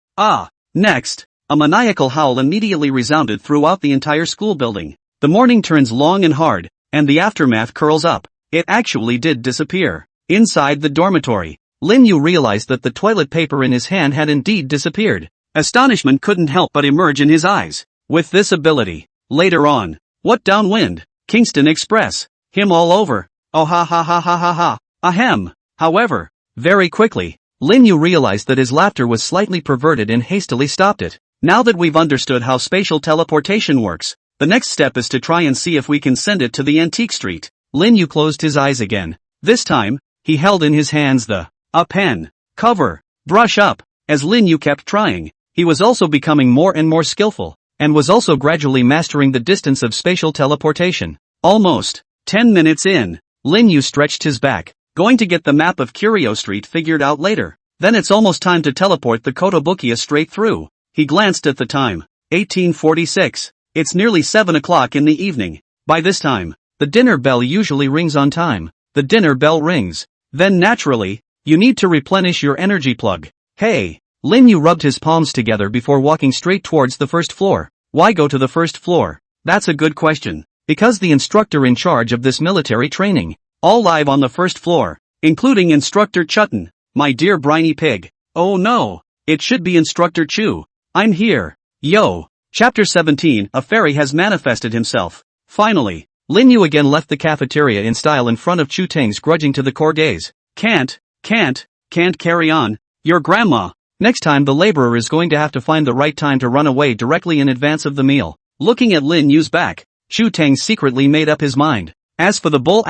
Next, a maniacal howl immediately resounded throughout the entire school building. The morning turns long and hard, and the aftermath curls up. It actually did disappear. Inside the dormitory, Lin Yu realized that the toilet paper in his hand had indeed disappeared. Astonishment couldn't help but emerge in his eyes. With this ability, later on, what downwind? Kingston Express. Him all over. Oh ha ha ha ha ha ha. Ahem. However, very quickly, Lin Yu realized that his laughter was slightly perverted and hastily stopped it. Now that we've understood how spatial teleportation works, the next step is to try and see if we can send it to the antique street. Lin Yu closed his eyes again. This time, he held in his hands the pen, cover, brush up. As Lin Yu kept trying, he was also becoming more and more skillful, and was also gradually mastering the distance of spatial teleportation. Almost 10 minutes in, Lin Yu stretched his back. Going to get the map of Curio Street figured out later. Then it's almost time to teleport the Kotobukiya straight through. He glanced at the time. 1846. It's nearly 7 o'clock in the evening. By this time, the dinner bell usually rings on time. The dinner bell rings. Then naturally, you need to replenish your energy plug. Hey! Lin Yu rubbed his palms together before walking straight towards the first floor. Why go to the first floor? That's a good question. Because the instructor in charge of this military training, all live on the first floor, including Instructor Chutton, my dear briny pig. Oh no, it should be Instructor Chu. I'm here. Yo. Chapter 17, a fairy has manifested himself. Finally, Lin Yu again left the cafeteria in style in front of Chu Teng's grudging to the core gaze. Can't carry on. Your grandma. Next time the laborer is going to have to find the right time to run away directly in advance of the meal. Looking at Lin Yu's back, Chu Teng secretly made up his mind. As for the bull ******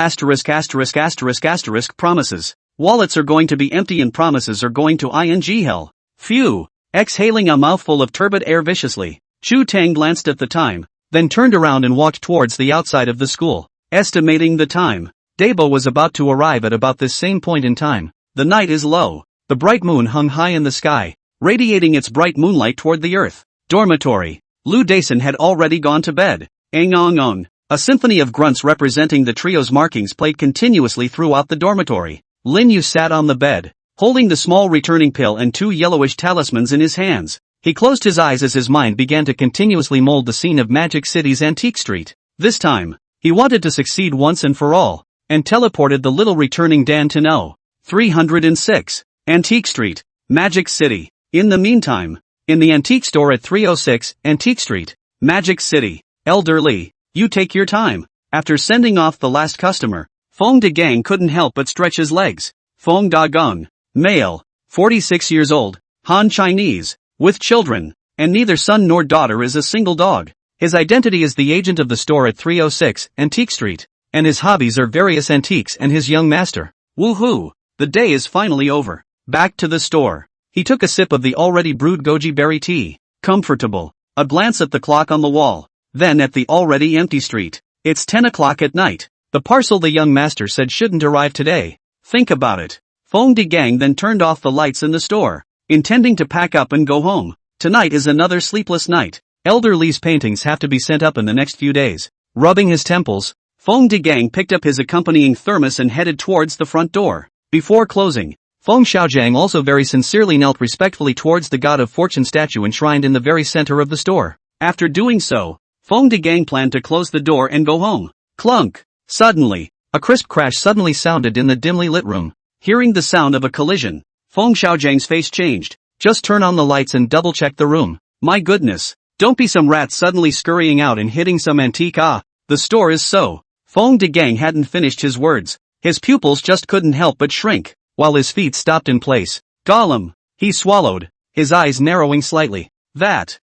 promises, wallets are going to be empty and promises are going to ing hell. Phew. Exhaling a mouthful of turbid air viciously, Chu Tang glanced at the time, then turned around and walked towards the outside of the school. Estimating the time, Dabo was about to arrive at about this same point in time. The night is low. The bright moon hung high in the sky, radiating its bright moonlight toward the earth. Dormitory. Lu Dason had already gone to bed. Ang. A symphony of grunts representing the trio's markings played continuously throughout the dormitory. Lin Yu sat on the bed, holding the small returning pill and 2 yellowish talismans in his hands. He closed his eyes as his mind began to continuously mold the scene of Magic City's Antique Street. This time, he wanted to succeed once and for all, and teleported the little returning Dan to know. 306. Antique Street, Magic City. In the meantime, in the antique store at 306, Antique Street, Magic City, Elder Lee, you take your time. After sending off the last customer, Fong De Gang couldn't help but stretch his legs. Fong Da Gong, male, 46 years old, Han Chinese, with children, and neither son nor daughter is a single dog. His identity is the agent of the store at 306, Antique Street, and his hobbies are various antiques and his young master. Woohoo! The day is finally over. Back to the store. He took a sip of the already brewed goji berry tea. Comfortable. A glance at the clock on the wall. Then at the already empty street. It's 10 o'clock at night. The parcel the young master said shouldn't arrive today. Think about it. Fong De Gang then turned off the lights in the store, intending to pack up and go home. Tonight is another sleepless night. Elder Lee's paintings have to be sent up in the next few days. Rubbing his temples, Fong De Gang picked up his accompanying thermos and headed towards the front door. Before closing, Feng Xiaojiang also very sincerely knelt respectfully towards the God of Fortune statue enshrined in the very center of the store. After doing so, Fong De Gang planned to close the door and go home. Clunk! Suddenly, a crisp crash suddenly sounded in the dimly lit room. Hearing the sound of a collision, Feng Xiaojiang's face changed. Just turn on the lights and double-check the room. My goodness, don't be some rat suddenly scurrying out and hitting some antique. The store is so. Fong De Gang hadn't finished his words. His pupils just couldn't help but shrink, while his feet stopped in place. Gollum! He swallowed, his eyes narrowing slightly.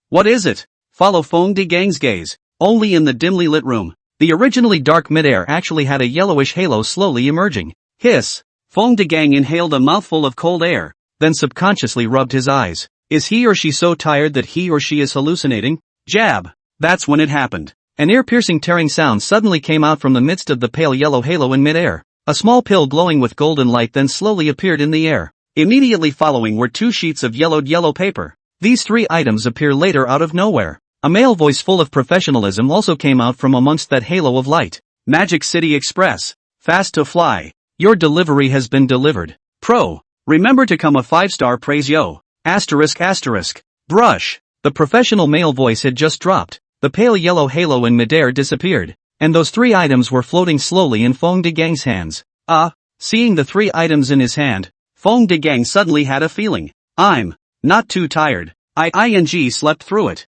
What is it? Follow Fong De Gang's gaze. Only in the dimly lit room, the originally dark midair actually had a yellowish halo slowly emerging. Hiss! Fong De Gang inhaled a mouthful of cold air, then subconsciously rubbed his eyes. Is he or she so tired that he or she is hallucinating? Jab! That's when it happened. An ear-piercing tearing sound suddenly came out from the midst of the pale yellow halo in midair. A small pill glowing with golden light then slowly appeared in the air. Immediately following were 2 sheets of yellowed yellow paper. These 3 items appear later out of nowhere. A male voice full of professionalism also came out from amongst that halo of light. Magic City Express. Fast to fly. Your delivery has been delivered. Pro. Remember to come a 5-star praise yo. ***. Brush. The professional male voice had just dropped. The pale yellow halo in midair disappeared, and those 3 items were floating slowly in Fong De Gang's hands. Seeing the 3 items in his hand, Fong De Gang suddenly had a feeling. I'm not too tired. I slept through it.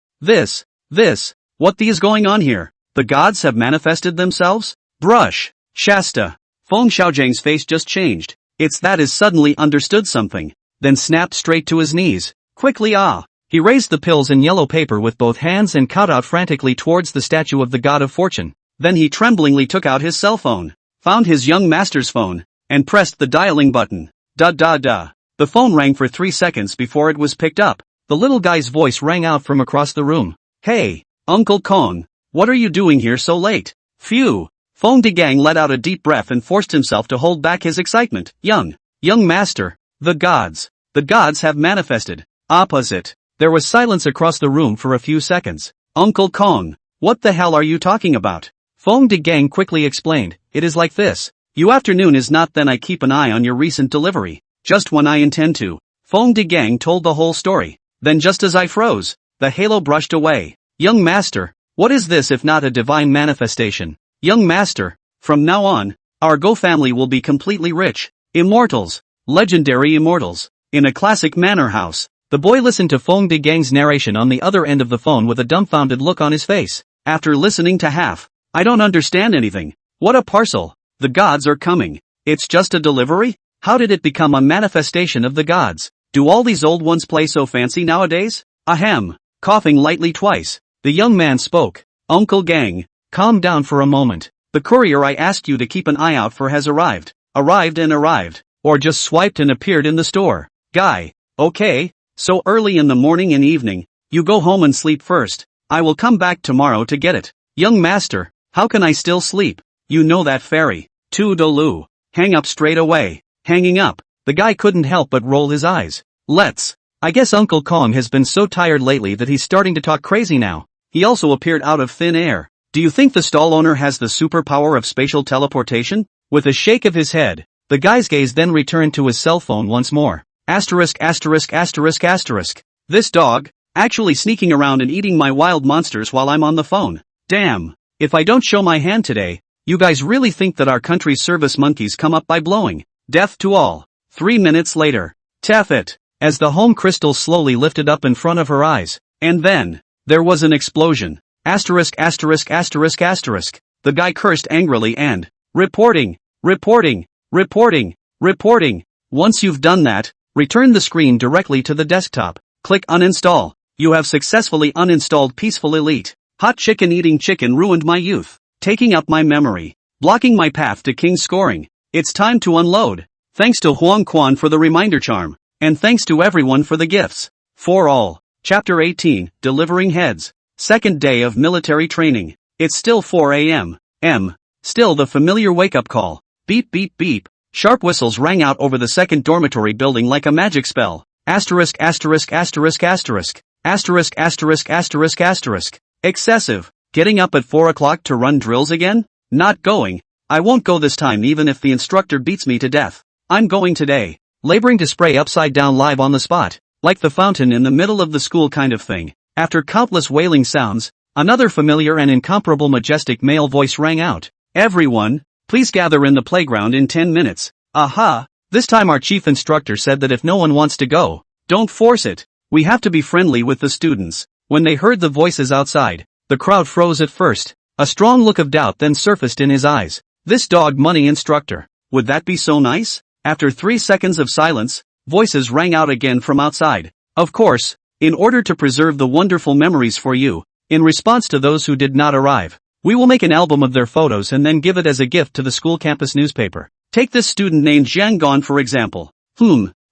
What is going on here? The gods have manifested themselves? Brush. Shasta. Feng Xiaojiang's face just changed. It's that is suddenly understood something, then snapped straight to his knees. Quickly He raised the pills in yellow paper with both hands and cut out frantically towards the statue of the God of Fortune. Then he tremblingly took out his cell phone, found his young master's phone, and pressed the dialing button. The phone rang for 3 seconds before it was picked up. The little guy's voice rang out from across the room. Hey, Uncle Kong, what are you doing here so late? Phew. Fong De Gang let out a deep breath and forced himself to hold back his excitement. Young master, the gods have manifested. Opposite. There was silence across the room for a few seconds. Uncle Kong, what the hell are you talking about? Fong De Gang quickly explained. It is like this. You afternoon is not then I keep an eye on your recent delivery. Just when I intend to. Fong De Gang told the whole story. Then just as I froze, the halo brushed away. Young master, what is this if not a divine manifestation? Young master, from now on, our Go family will be completely rich. Immortals. Legendary immortals. In a classic manor house. The boy listened to Fong De Gang's narration on the other end of the phone with a dumbfounded look on his face. After listening to half, I don't understand anything. What a parcel. The gods are coming. It's just a delivery? How did it become a manifestation of the gods? Do all these old ones play so fancy nowadays? Ahem. Coughing lightly twice, the young man spoke. Uncle Gang, calm down for a moment. The courier I asked you to keep an eye out for has arrived. Arrived. Or just swiped and appeared in the store. Guy. Okay. So early in the morning and evening, You go home and sleep first. I will come back tomorrow to get it. Young master, how can I still sleep? You know that fairy. Toodaloo. Hang up straight away. Hanging up, the guy couldn't help but roll his eyes. I guess Uncle Kong has been so tired lately that he's starting to talk crazy now. He also appeared out of thin air. Do you think the stall owner has the superpower of spatial teleportation? With a shake of his head, the guy's gaze then returned to his cell phone once more. Asterisk. This dog, actually sneaking around and eating my wild monsters while I'm on the phone. Damn. If I don't show my hand today, you guys really think that our country's service monkeys come up by blowing. Death to all. 3 minutes later. Taff it. As the home crystal slowly lifted up in front of her eyes. And then, there was an explosion. Asterisk. The guy cursed angrily and, reporting. Once you've done that, return the screen directly to the desktop. Click uninstall. You have successfully uninstalled Peaceful Elite. Hot chicken eating chicken ruined my youth, taking up my memory, blocking my path to king scoring. It's time to unload. Thanks to Huang Quan for the reminder charm, and thanks to everyone for the gifts. For all. Chapter 18, Delivering Heads. Second day of military training. It's still 4 a.m. Still the familiar wake-up call. Beep beep beep. Sharp whistles rang out over the second dormitory building like a magic spell. Asterisk. Excessive. Getting up at 4 o'clock to run drills again? Not going. I won't go this time even if the instructor beats me to death. I'm going today. Laboring to spray upside down live on the spot. Like the fountain in the middle of the school kind of thing. After countless wailing sounds, another familiar and incomparable majestic male voice rang out. Everyone, please gather in the playground in 10 minutes. Aha! This time our chief instructor said that if no one wants to go, don't force it. We have to be friendly with the students. When they heard the voices outside, the crowd froze at first. A strong look of doubt then surfaced in his eyes. This dog money instructor. Would that be so nice? After 3 seconds of silence, voices rang out again from outside. Of course, in order to preserve the wonderful memories for you, in response to those who did not arrive, we will make an album of their photos and then give it as a gift to the school campus newspaper. Take this student named Jiang Gon for example.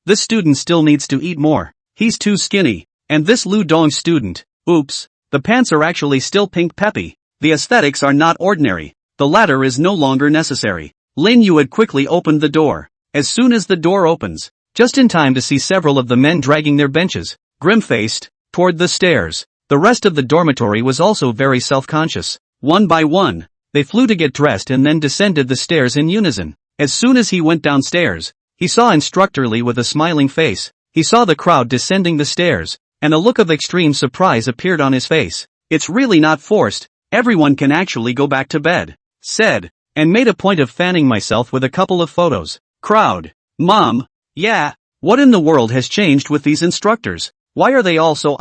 This student still needs to eat more. He's too skinny. And this Lu Dong student, oops, the pants are actually still pink peppy. The aesthetics are not ordinary. The latter is no longer necessary. Lin Yu had quickly opened the door. As soon as the door opens, just in time to see several of the men dragging their benches, grim-faced, toward the stairs. The rest of the dormitory was also very self-conscious. One by one, they flew to get dressed and then descended the stairs in unison. As soon as he went downstairs, he saw Instructor Lee with a smiling face. He saw the crowd descending the stairs, and a look of extreme surprise appeared on his face. It's really not forced, everyone can actually go back to bed, said, and made a point of fanning myself with a couple of photos. Crowd. Mom. Yeah. What in the world has changed with these instructors? Why are they all so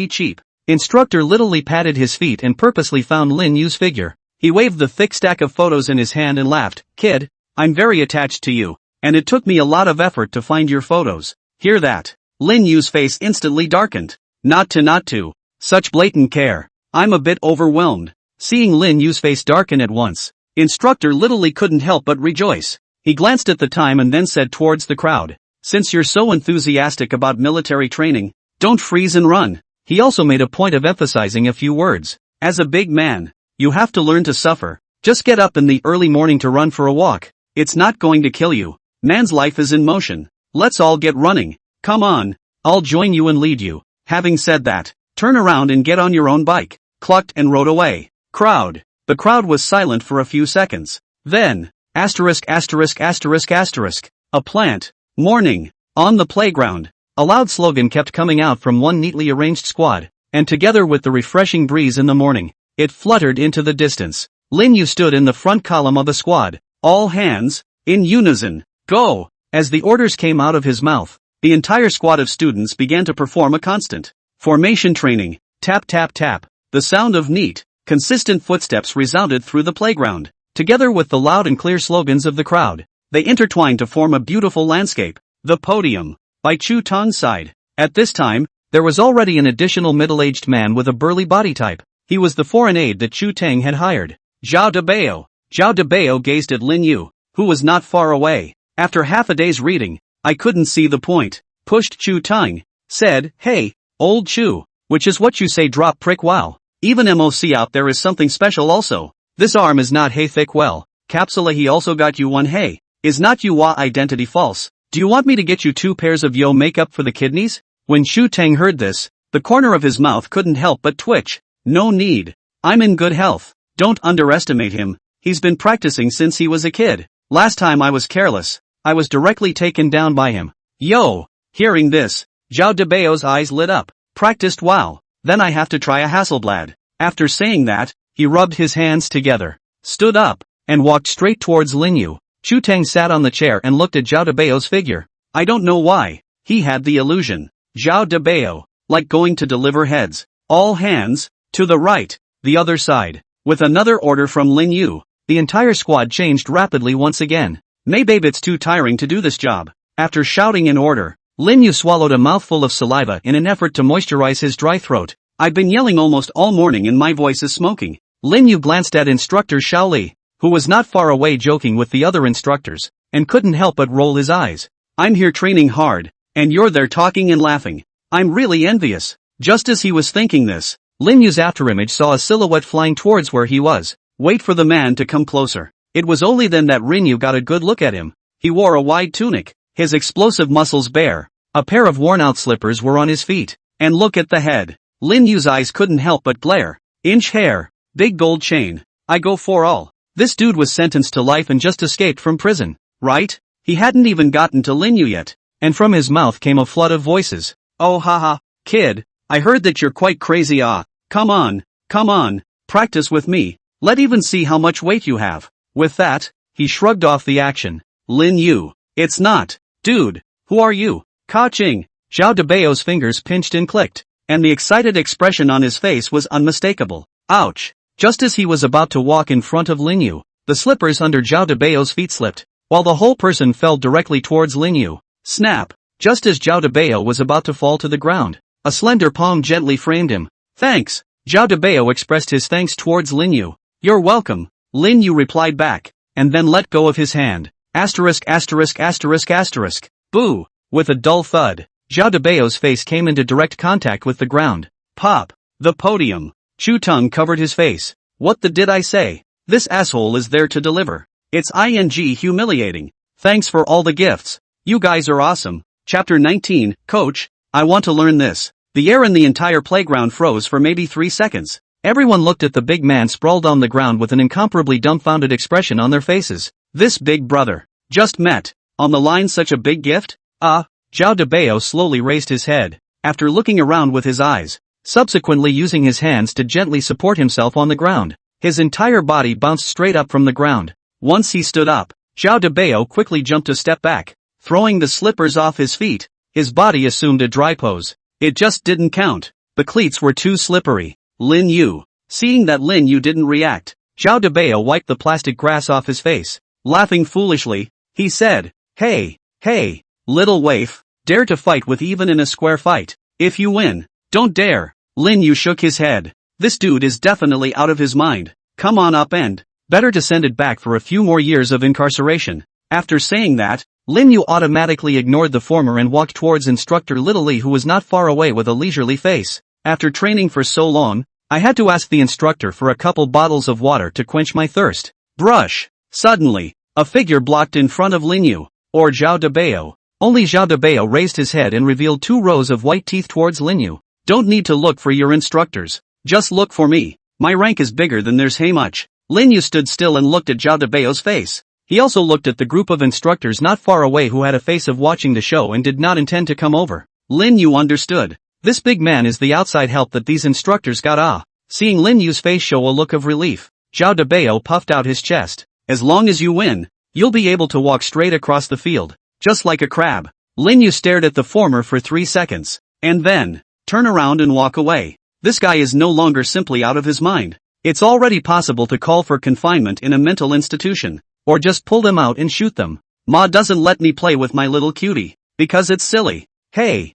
cheap? Instructor Little patted his feet and purposely found Lin Yu's figure. He waved the thick stack of photos in his hand and laughed. Kid, I'm very attached to you, and it took me a lot of effort to find your photos. Hear that? Lin Yu's face instantly darkened. Not to. Such blatant care. I'm a bit overwhelmed. Seeing Lin Yu's face darken at once, Instructor Little couldn't help but rejoice. He glanced at the time and then said towards the crowd, since you're so enthusiastic about military training, don't freeze and run. He also made a point of emphasizing a few words. As a big man, you have to learn to suffer. Just get up in the early morning to run for a walk. It's not going to kill you. Man's life is in motion. Let's all get running. Come on. I'll join you and lead you. Having said that, turn around and get on your own bike. Clucked and rode away. Crowd. The crowd was silent for a few seconds. Then, A plant. Morning. On the playground. A loud slogan kept coming out from one neatly arranged squad, and together with the refreshing breeze in the morning, it fluttered into the distance. Lin Yu stood in the front column of the squad. All hands, in unison, go! As the orders came out of his mouth, the entire squad of students began to perform a constant formation training. Tap tap tap. The sound of neat, consistent footsteps resounded through the playground. Together with the loud and clear slogans of the crowd, they intertwined to form a beautiful landscape. The podium. By Chu Tong's side. At this time, there was already an additional middle-aged man with a burly body type. He was the foreign aide that Chu Tang had hired. Zhao Debao. Zhao Debao gazed at Lin Yu, who was not far away. After half a day's reading, I couldn't see the point. Pushed Chu Tang. Said, hey, old Chu, Which is what you say drop prick wow. Even MOC out there is something special also. This arm is not hey thick well. Capsula he also got you one hey. Is not you wa identity false. Do you want me to get you 2 pairs of yo makeup for the kidneys? When Shu Tang heard this, the corner of his mouth couldn't help but twitch. No need. I'm in good health. Don't underestimate him. He's been practicing since he was a kid. Last time I was careless, I was directly taken down by him. Yo! Hearing this, Zhao Debao's eyes lit up. Practiced wow. Then I have to try a Hasselblad. After saying that, he rubbed his hands together, stood up, and walked straight towards Lin Yu. Shu Tang sat on the chair and looked at Zhao Debao's figure. I don't know why. He had the illusion. Zhao Debao, like going to deliver heads. All hands, to the right, the other side. With another order from Lin Yu, the entire squad changed rapidly once again. Maybe it's too tiring to do this job. After shouting an order, Lin Yu swallowed a mouthful of saliva in an effort to moisturize his dry throat. I've been yelling almost all morning and my voice is smoking. Lin Yu glanced at instructor Xiao Li, who was not far away joking with the other instructors, and couldn't help but roll his eyes. I'm here training hard, and you're there talking and laughing. I'm really envious. Just as he was thinking this, Lin Yu's afterimage saw a silhouette flying towards where he was. Wait for the man to come closer. It was only then that Lin Yu got a good look at him. He wore a wide tunic, his explosive muscles bare. A pair of worn-out slippers were on his feet. And look at the head. Lin Yu's eyes couldn't help but glare. Inch hair, big gold chain. I go for all. This dude was sentenced to life and just escaped from prison, right? He hadn't even gotten to Lin Yu yet. And from his mouth came a flood of voices. Oh haha, kid, I heard that you're quite crazy come on, practice with me, let even see how much weight you have. With that, he shrugged off the action. Lin Yu, it's not, dude, who are you? Ka-ching, Zhao Debao's fingers pinched and clicked, and the excited expression on his face was unmistakable. Ouch. Just as he was about to walk in front of Lin Yu, the slippers under Zhao Debao's feet slipped, while the whole person fell directly towards Lin Yu. Snap. Just as Zhao Debao was about to fall to the ground, a slender palm gently framed him. Thanks. Zhao Debao expressed his thanks towards Lin Yu. You're welcome. Lin Yu replied back, and then let go of his hand. Asterisk. Boo. With a dull thud, Zhao Debao's face came into direct contact with the ground. Pop. The podium. Chu Tung covered his face. What the did I say? This asshole is there to deliver. It's humiliating. Thanks for all the gifts. You guys are awesome. Chapter 19, Coach, I want to learn this. The air in the entire playground froze for maybe 3 seconds. Everyone looked at the big man sprawled on the ground with an incomparably dumbfounded expression on their faces. This big brother. Just met. On the line such a big gift? Zhao Debao slowly raised his head, after looking around with his eyes, subsequently using his hands to gently support himself on the ground. His entire body bounced straight up from the ground. Once he stood up, Zhao Debao quickly jumped a step back, throwing the slippers off his feet. His body assumed a dry pose. It just didn't count. The cleats were too slippery. Lin Yu. Seeing that Lin Yu didn't react, Zhao Debao wiped the plastic grass off his face. Laughing foolishly, he said, Hey, little waif, dare to fight with even in a square fight. If you win, don't dare. Lin Yu shook his head. This dude is definitely out of his mind. Come on up and, better to send it back for a few more years of incarceration. After saying that, Lin Yu automatically ignored the former and walked towards instructor Little Lee, who was not far away with a leisurely face. After training for so long, I had to ask the instructor for a couple bottles of water to quench my thirst. Brush. Suddenly, a figure blocked in front of Lin Yu, or Zhao Debao. Only Zhao Debao raised his head and revealed 2 rows of white teeth towards Lin Yu. Don't need to look for your instructors. Just look for me. My rank is bigger than theirs. Hey much. Lin Yu stood still and looked at Zhao Debao's face. He also looked at the group of instructors not far away who had a face of watching the show and did not intend to come over. Lin Yu understood. This big man is the outside help that these instructors got. Seeing Lin Yu's face show a look of relief, Zhao Debao puffed out his chest. As long as you win, you'll be able to walk straight across the field, just like a crab. Lin Yu stared at the former for 3 seconds, and then, turn around and walk away. This guy is no longer simply out of his mind. It's already possible to call for confinement in a mental institution, or just pull them out and shoot them. Ma doesn't let me play with my little cutie, because it's silly. Hey,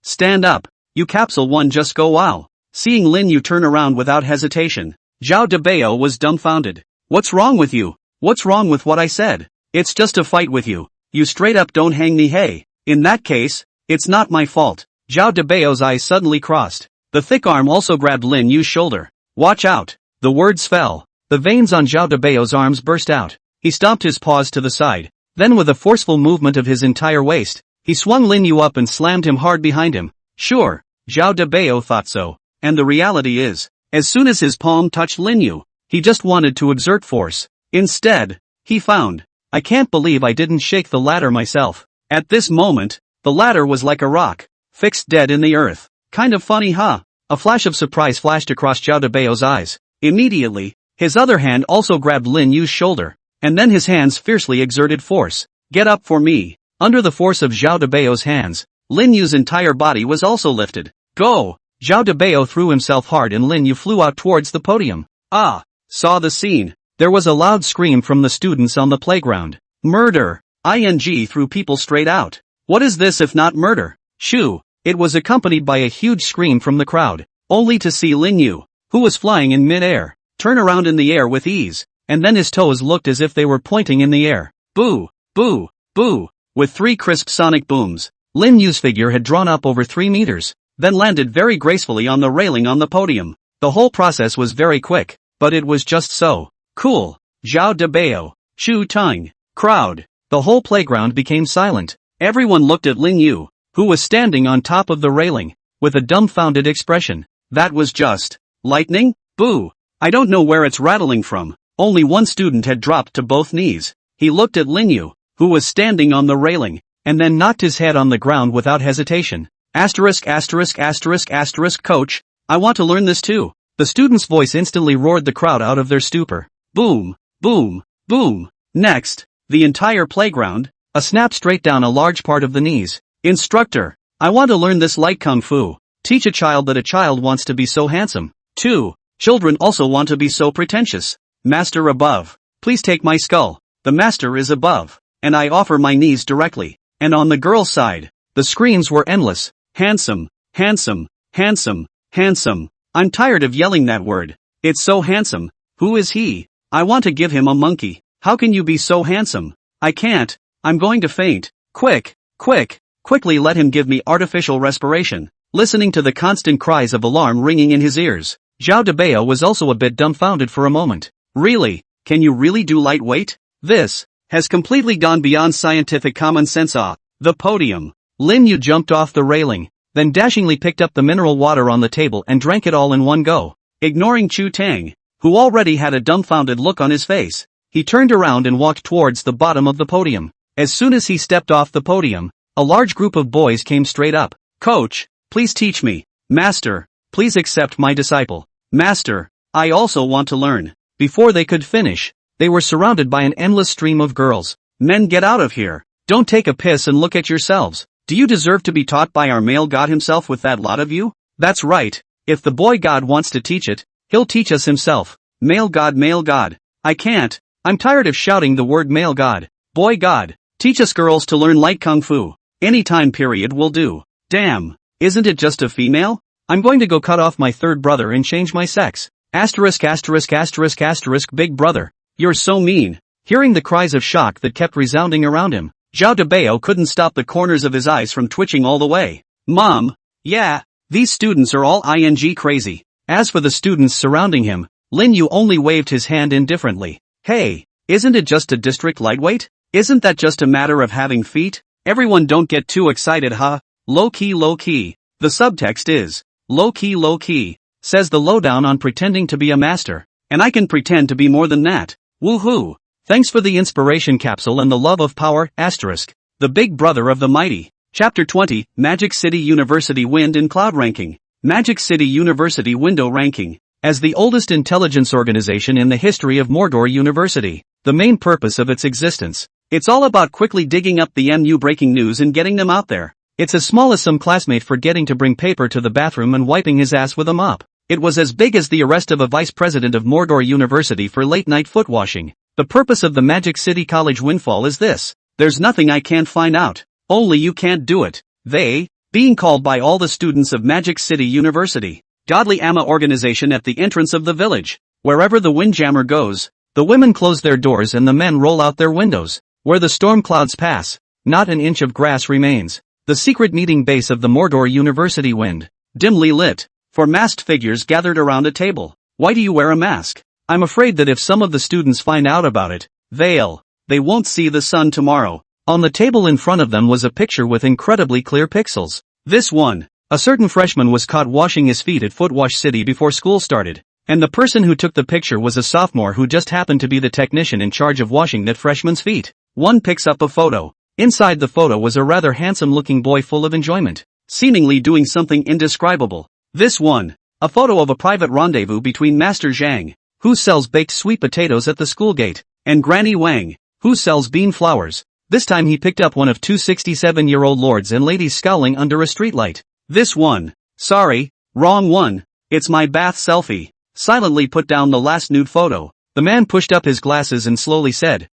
stand up. You capsule one, just go wow. Seeing Lin Yu turn around without hesitation, Zhao Debao was dumbfounded. What's wrong with you? What's wrong with what I said? It's just a fight with you. You straight up don't hang me. Hey. In that case, it's not my fault. Zhao Debao's eyes suddenly crossed. The thick arm also grabbed Lin Yu's shoulder. Watch out! The words fell. The veins on Zhao Debao's arms burst out. He stomped his paws to the side. Then with a forceful movement of his entire waist, he swung Lin Yu up and slammed him hard behind him. Sure, Zhao Debao thought so. And the reality is, as soon as his palm touched Lin Yu, he just wanted to exert force. Instead, he found, I can't believe I didn't shake the ladder myself. At this moment, the ladder was like a rock, fixed dead in the earth. Kind of funny, huh? A flash of surprise flashed across Zhao Debao's eyes. Immediately, his other hand also grabbed Lin Yu's shoulder, and then his hands fiercely exerted force. Get up for me. Under the force of Zhao Debao's hands, Lin Yu's entire body was also lifted. Go! Zhao Debao threw himself hard and Lin Yu flew out towards the podium. Saw the scene. There was a loud scream from the students on the playground. Murder! Threw people straight out. What is this if not murder? Shoo! It was accompanied by a huge scream from the crowd, only to see Lin Yu, who was flying in mid-air, turn around in the air with ease, and then his toes looked as if they were pointing in the air. Boo! Boo! Boo! With 3 crisp sonic booms, Lin Yu's figure had drawn up over 3 meters, then landed very gracefully on the railing on the podium. The whole process was very quick, but it was just so cool. Zhao Debao, Chu Tang, crowd. The whole playground became silent. Everyone looked at Lin Yu, who was standing on top of the railing, with a dumbfounded expression. That was just lightning? Boo! I don't know where it's rattling from. Only one student had dropped to both knees. He looked at Lin Yu, who was standing on the railing, and then knocked his head on the ground without hesitation. Coach, I want to learn this too. The student's voice instantly roared the crowd out of their stupor. Boom, boom, boom. Next, the entire playground, a snap straight down a large part of the knees. Instructor, I want to learn this light kung fu. Teach a child that a child wants to be so handsome. 2. Children also want to be so pretentious. Master above, please take my skull. The master is above, and I offer my knees directly. And on the girl's side, the screams were endless. Handsome, handsome, handsome, handsome. I'm tired of yelling that word. It's so handsome. Who is he? I want to give him a monkey. How can you be so handsome? I can't. I'm going to faint. Quickly let him give me artificial respiration. Listening to the constant cries of alarm ringing in his ears, Zhao Debao was also a bit dumbfounded for a moment. Really? Can you really do lightweight? This has completely gone beyond scientific common sense. The podium. Lin Yu jumped off the railing, then dashingly picked up the mineral water on the table and drank it all in one go. Ignoring Chu Tang, who already had a dumbfounded look on his face, he turned around and walked towards the bottom of the podium. As soon as he stepped off the podium, a large group of boys came straight up. Coach, please teach me. Master, please accept my disciple. Master, I also want to learn. Before they could finish, they were surrounded by an endless stream of girls. Men, get out of here. Don't take a piss and look at yourselves. Do you deserve to be taught by our male god himself with that lot of you? That's right. If the boy god wants to teach it, he'll teach us himself. Male god, male god. I can't. I'm tired of shouting the word male god. Boy god, teach us girls to learn light kung fu. Any time period will do. Damn. Isn't it just a female? I'm going to go cut off my third brother and change my sex. Big brother. You're so mean. Hearing the cries of shock that kept resounding around him, Zhao Debao couldn't stop the corners of his eyes from twitching all the way. Mom. Yeah. These students are all crazy. As for the students surrounding him, Lin Yu only waved his hand indifferently. Hey, isn't it just a district lightweight? Isn't that just a matter of having feet? Everyone don't get too excited, huh? Low key. The subtext is, low key, says the lowdown on pretending to be a master. And I can pretend to be more than that. Woohoo! Thanks for the inspiration capsule and the love of power, the big brother of the mighty. Chapter 20, Magic City University Wind and Cloud Ranking. Magic City University Window Ranking. As the oldest intelligence organization in the history of Mordor University, the main purpose of its existence, it's all about quickly digging up the MU breaking news and getting them out there. It's as small as some classmate forgetting to bring paper to the bathroom and wiping his ass with a mop. It was as big as the arrest of a vice president of Mordor University for late-night foot washing. The purpose of the Magic City College windfall is this. There's nothing I can't find out. Only you can't do it. They, being called by all the students of Magic City University, Godly Amma organization at the entrance of the village. Wherever the windjammer goes, the women close their doors and the men roll out their windows. Where the storm clouds pass, not an inch of grass remains. The secret meeting base of the Mordor University Wind. Dimly lit. 4 masked figures gathered around a table. Why do you wear a mask? I'm afraid that if some of the students find out about it, they won't see the sun tomorrow. On the table in front of them was a picture with incredibly clear pixels. This one. A certain freshman was caught washing his feet at Footwash City before school started. And the person who took the picture was a sophomore who just happened to be the technician in charge of washing that freshman's feet. One picks up a photo. Inside the photo was a rather handsome-looking boy full of enjoyment, seemingly doing something indescribable. This one. A photo of a private rendezvous between Master Zhang, who sells baked sweet potatoes at the school gate, and Granny Wang, who sells bean flowers. This time he picked up one of 2 67-year-old lords and ladies scowling under a streetlight. This one. Sorry, wrong one. It's my bath selfie. Silently put down the last nude photo. The man pushed up his glasses and slowly said,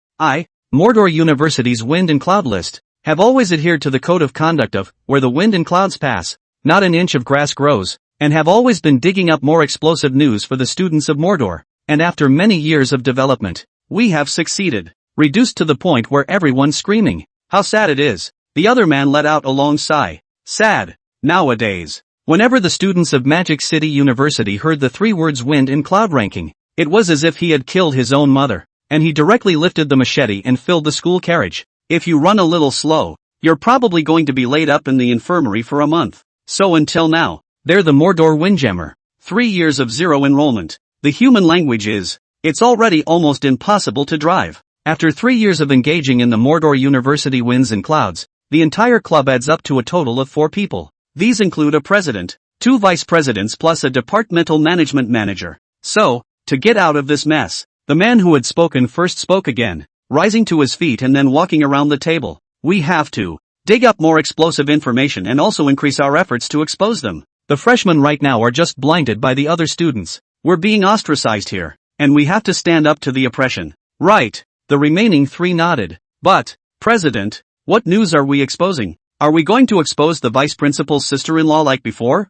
Mordor University's wind and cloud list, have always adhered to the code of conduct of, where the wind and clouds pass, not an inch of grass grows, and have always been digging up more explosive news for the students of Mordor, and after many years of development, we have succeeded, reduced to the point where everyone's screaming. How sad it is. The other man let out a long sigh. Sad. Nowadays, whenever the students of Magic City University heard the 3 words wind and cloud ranking, it was as if he had killed his own mother, and he directly lifted the machete and filled the school carriage. If you run a little slow, you're probably going to be laid up in the infirmary for a month. So until now, they're the Mordor Windjammer. 3 years of zero enrollment. The human language is, it's already almost impossible to drive. After 3 years of engaging in the Mordor University winds and clouds, the entire club adds up to a total of 4 people. These include a president, 2 vice presidents plus a departmental management manager. So, to get out of this mess, the man who had spoken first spoke again, rising to his feet and then walking around the table. We have to dig up more explosive information and also increase our efforts to expose them. The freshmen right now are just blinded by the other students. We're being ostracized here, and we have to stand up to the oppression. Right. The remaining 3 nodded. But, President, what news are we exposing? Are we going to expose the vice principal's sister-in-law like before?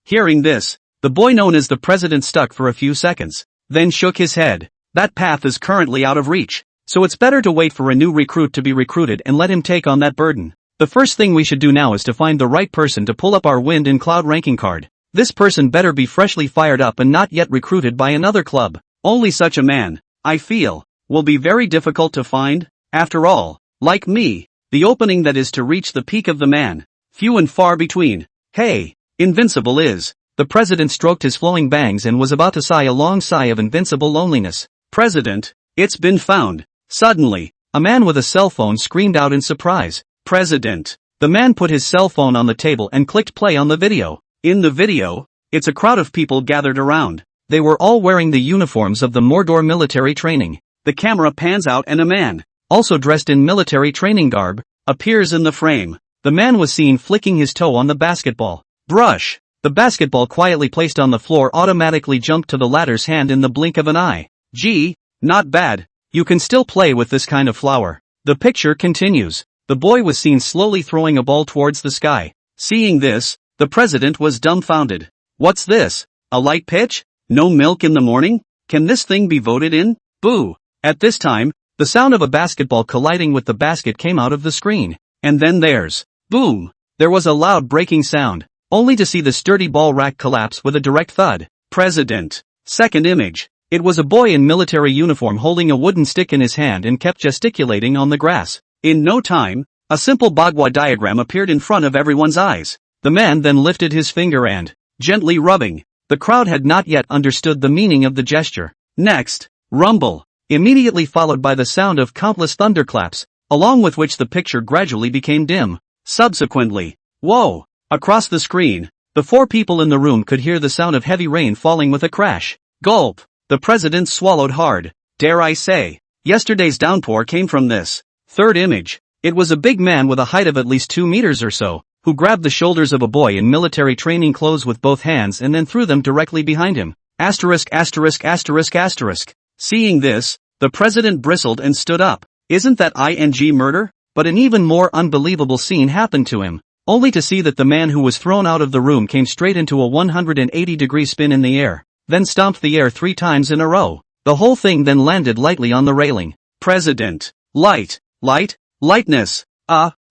Hearing this, the boy known as the president stuck for a few seconds, then shook his head. That path is currently out of reach, so it's better to wait for a new recruit to be recruited and let him take on that burden. The first thing we should do now is to find the right person to pull up our wind and cloud ranking card. This person better be freshly fired up and not yet recruited by another club. Only such a man, I feel, will be very difficult to find. After all, like me, the opening that is to reach the peak of the man, few and far between. Hey, invincible is. The president stroked his flowing bangs and was about to sigh a long sigh of invincible loneliness. President, it's been found. Suddenly, a man with a cell phone screamed out in surprise. President. The man put his cell phone on the table and clicked play on the video. In the video, it's a crowd of people gathered around. They were all wearing the uniforms of the Mordor military training. The camera pans out and a man, also dressed in military training garb, appears in the frame. The man was seen flicking his toe on the basketball brush. The basketball quietly placed on the floor automatically jumped to the latter's hand in the blink of an eye. Gee, not bad. You can still play with this kind of flower. The picture continues. The boy was seen slowly throwing a ball towards the sky. Seeing this, the president was dumbfounded. What's this? A light pitch? No milk in the morning? Can this thing be voted in? Boo! At this time, the sound of a basketball colliding with the basket came out of the screen. And then there's, boom! There was a loud breaking sound, only to see the sturdy ball rack collapse with a direct thud. President. Second image. It was a boy in military uniform holding a wooden stick in his hand and kept gesticulating on the grass. In no time, a simple Bagua diagram appeared in front of everyone's eyes. The man then lifted his finger and, gently rubbing. The crowd had not yet understood the meaning of the gesture. Next, rumble. Immediately followed by the sound of countless thunderclaps, along with which the picture gradually became dim. Subsequently, whoa! Across the screen, the 4 people in the room could hear the sound of heavy rain falling with a crash. Gulp! The president swallowed hard. Dare I say, yesterday's downpour came from this. Third image. It was a big man with a height of at least 2 meters or so, who grabbed the shoulders of a boy in military training clothes with both hands and then threw them directly behind him. Asterisk asterisk asterisk asterisk. Seeing this, the president bristled and stood up. Isn't that ing murder? But an even more unbelievable scene happened to him, only to see that the man who was thrown out of the room came straight into a 180-degree spin in the air, then stomped the air 3 times in a row. The whole thing then landed lightly on the railing. President. Lightness.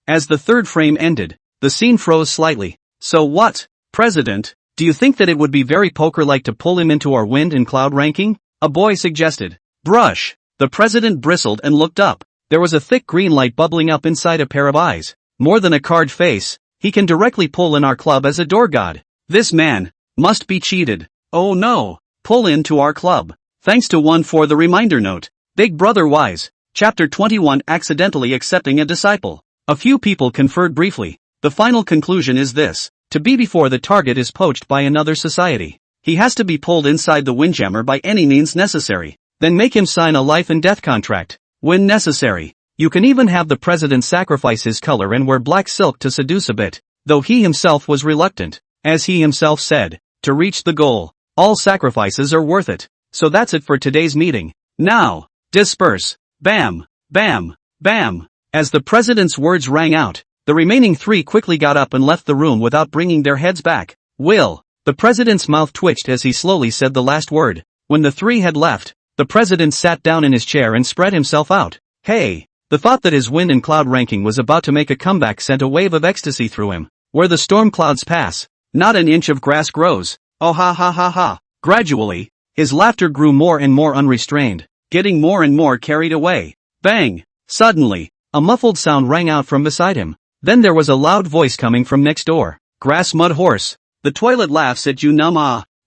As the third frame ended, the scene froze slightly. So what? President, Do you think that it would be very poker-like to pull him into our wind and cloud ranking? A boy suggested. Brush. The president bristled and looked up. There was a thick green light bubbling up inside a pair of eyes. More than a card face, he can directly pull in our club as a door god. This man must be cheated. Oh no. Pull into our club. Thanks to one for the reminder note. Big Brother Wise. Chapter 21 Accidentally Accepting a Disciple. A few people conferred briefly. The final conclusion is this. To be before the target is poached by another society. He has to be pulled inside the windjammer by any means necessary. Then make him sign a life and death contract. When necessary. You can even have the president sacrifice his color and wear black silk to seduce a bit, though he himself was reluctant. As he himself said, to reach the goal, all sacrifices are worth it. So that's it for today's meeting. Now, disperse. Bam, bam, bam. As the president's words rang out, the remaining three quickly got up and left the room without bringing their heads back. Will. The president's mouth twitched as he slowly said the last word. When the three had left, the president sat down in his chair and spread himself out. Hey! The thought that his wind and cloud ranking was about to make a comeback sent a wave of ecstasy through him. Where the storm clouds pass, not an inch of grass grows. Oh ha ha ha ha. Gradually, his laughter grew more and more unrestrained, getting more and more carried away. Bang! Suddenly, a muffled sound rang out from beside him. Then there was a loud voice coming from next door. Grass mud horse. The toilet laughs at you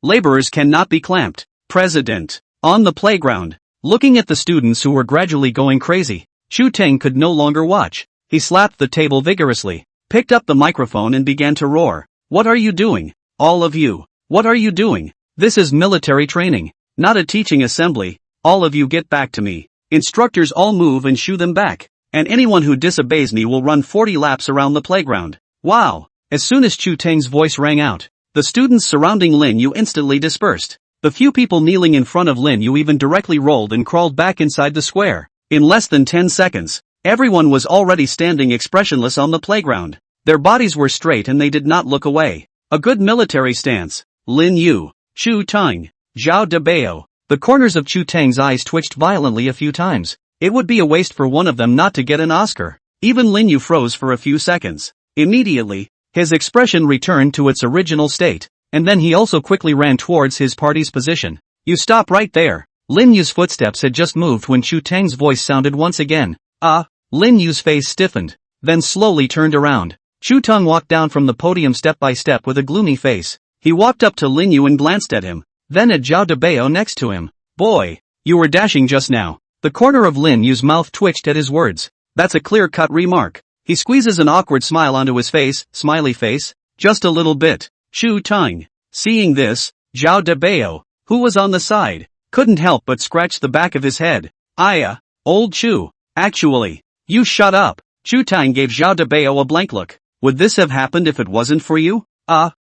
laborers cannot be clamped. President. On the playground. Looking at the students who were gradually going crazy, Chu Teng could no longer watch. He slapped the table vigorously, picked up the microphone and began to roar. What are you doing? All of you. What are you doing? This is military training, not a teaching assembly. All of you get back to me. Instructors all move and shoo them back. And anyone who disobeys me will run 40 laps around the playground. Wow! As soon as Chu Teng's voice rang out, the students surrounding Lin Yu instantly dispersed. The few people kneeling in front of Lin Yu even directly rolled and crawled back inside the square. In less than 10 seconds, everyone was already standing expressionless on the playground. Their bodies were straight and they did not look away. A good military stance. Lin Yu, Chu Teng, Zhao Debao. The corners of Chu Teng's eyes twitched violently a few times. It would be a waste for one of them not to get an Oscar. Even Lin Yu froze for a few seconds. Immediately, his expression returned to its original state, and then he also quickly ran towards his party's position. You stop right there. Lin Yu's footsteps had just moved when Chu Teng's voice sounded once again. Lin Yu's face stiffened, then slowly turned around. Chu Teng walked down from the podium step by step with a gloomy face. He walked up to Lin Yu and glanced at him, then at Zhao Debao next to him. Boy, you were dashing just now. The corner of Lin Yu's mouth twitched at his words. That's a clear-cut remark. He squeezes an awkward smile onto his face, smiley face. Just a little bit. Chu Teng. Seeing this, Zhao Debao, who was on the side, couldn't help but scratch the back of his head. Old Chu. Actually, you shut up. Chu Teng gave Zhao Debao a blank look. Would this have happened if it wasn't for you?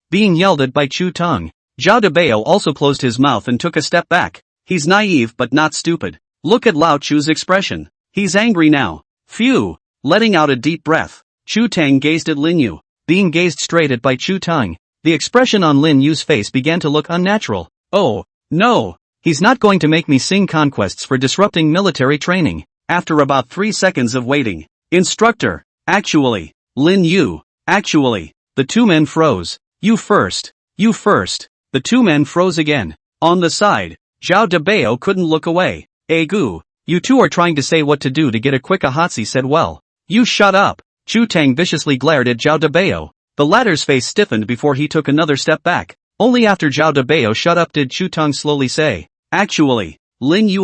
Being yelled at by Chu Teng. Zhao Debao also closed his mouth and took a step back. He's naive but not stupid. Look at Lao Chu's expression. He's angry now. Phew. Letting out a deep breath, Chu Teng gazed at Lin Yu. Being gazed straight at by Chu Teng, the expression on Lin Yu's face began to look unnatural. Oh, no. He's not going to make me sing conquests for disrupting military training. After about 3 seconds of waiting. Instructor. Actually. Lin Yu. Actually. The two men froze. You first. You first. The two men froze again. On the side, Zhao Debao couldn't look away. Gu. You two are trying to say what to do to get a quick Ahatsi said well. You shut up. Chu Teng viciously glared at Zhao Debao. The latter's face stiffened before he took another step back. Only after Zhao Debao shut up did Chu Teng slowly say. Actually, Lin Yu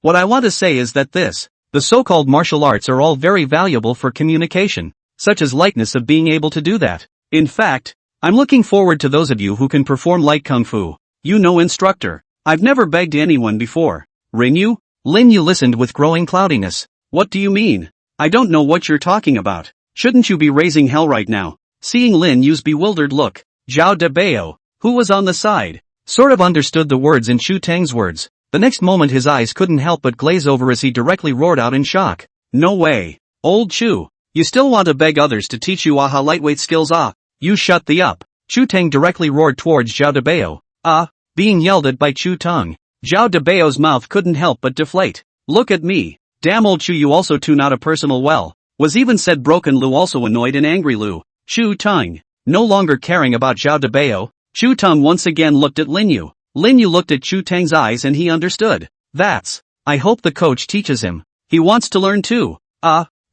what I want to say is that the so-called martial arts are all very valuable for communication, such as lightness of being able to do that. In fact, I'm looking forward to those of you who can perform light kung fu. You know, instructor. I've never begged anyone before. Rin Yu? Lin Yu listened with growing cloudiness. What do you mean? I don't know what you're talking about. Shouldn't you be raising hell right now? Seeing Lin Yu's bewildered look, Zhao Debao, who was on the side, sort of understood the words in Chu Teng's words. The next moment his eyes couldn't help but glaze over as he directly roared out in shock. No way. Old Chu. You still want to beg others to teach you how lightweight skills are? You shut the up. Chu Teng directly roared towards Zhao Debao. Being yelled at by Chu Teng. Zhao Debao's mouth couldn't help but deflate. Look at me. Damn old Chu, you also tune out a personal well. Was even said broken Lu, also annoyed and angry Lu. Chu Teng, no longer caring about Zhao Debao, Chu Teng once again looked at Lin Yu. Lin Yu looked at Chu Teng's eyes and he understood. I hope the coach teaches him. He wants to learn too.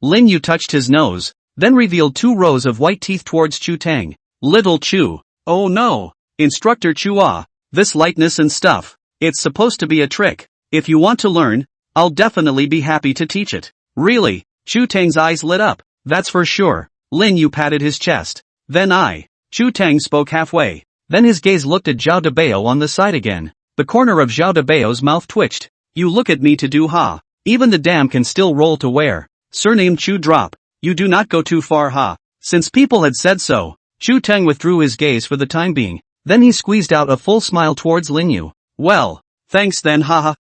Lin Yu touched his nose, then revealed 2 rows of white teeth towards Chu Teng. Little Chu. Oh no. Instructor Chu this lightness and stuff. It's supposed to be a trick. If you want to learn, I'll definitely be happy to teach it. Really? Chu Teng's eyes lit up. That's for sure. Lin Yu patted his chest. Then Chu Teng spoke halfway. Then his gaze looked at Zhao Debao on the side again. The corner of Zhao Debao's mouth twitched. You look at me to do ha. Even the dam can still roll to wear. Surname Chu drop. You do not go too far ha. Since people had said so, Chu Teng withdrew his gaze for the time being. Then he squeezed out a full smile towards Lin Yu. Well, thanks then haha.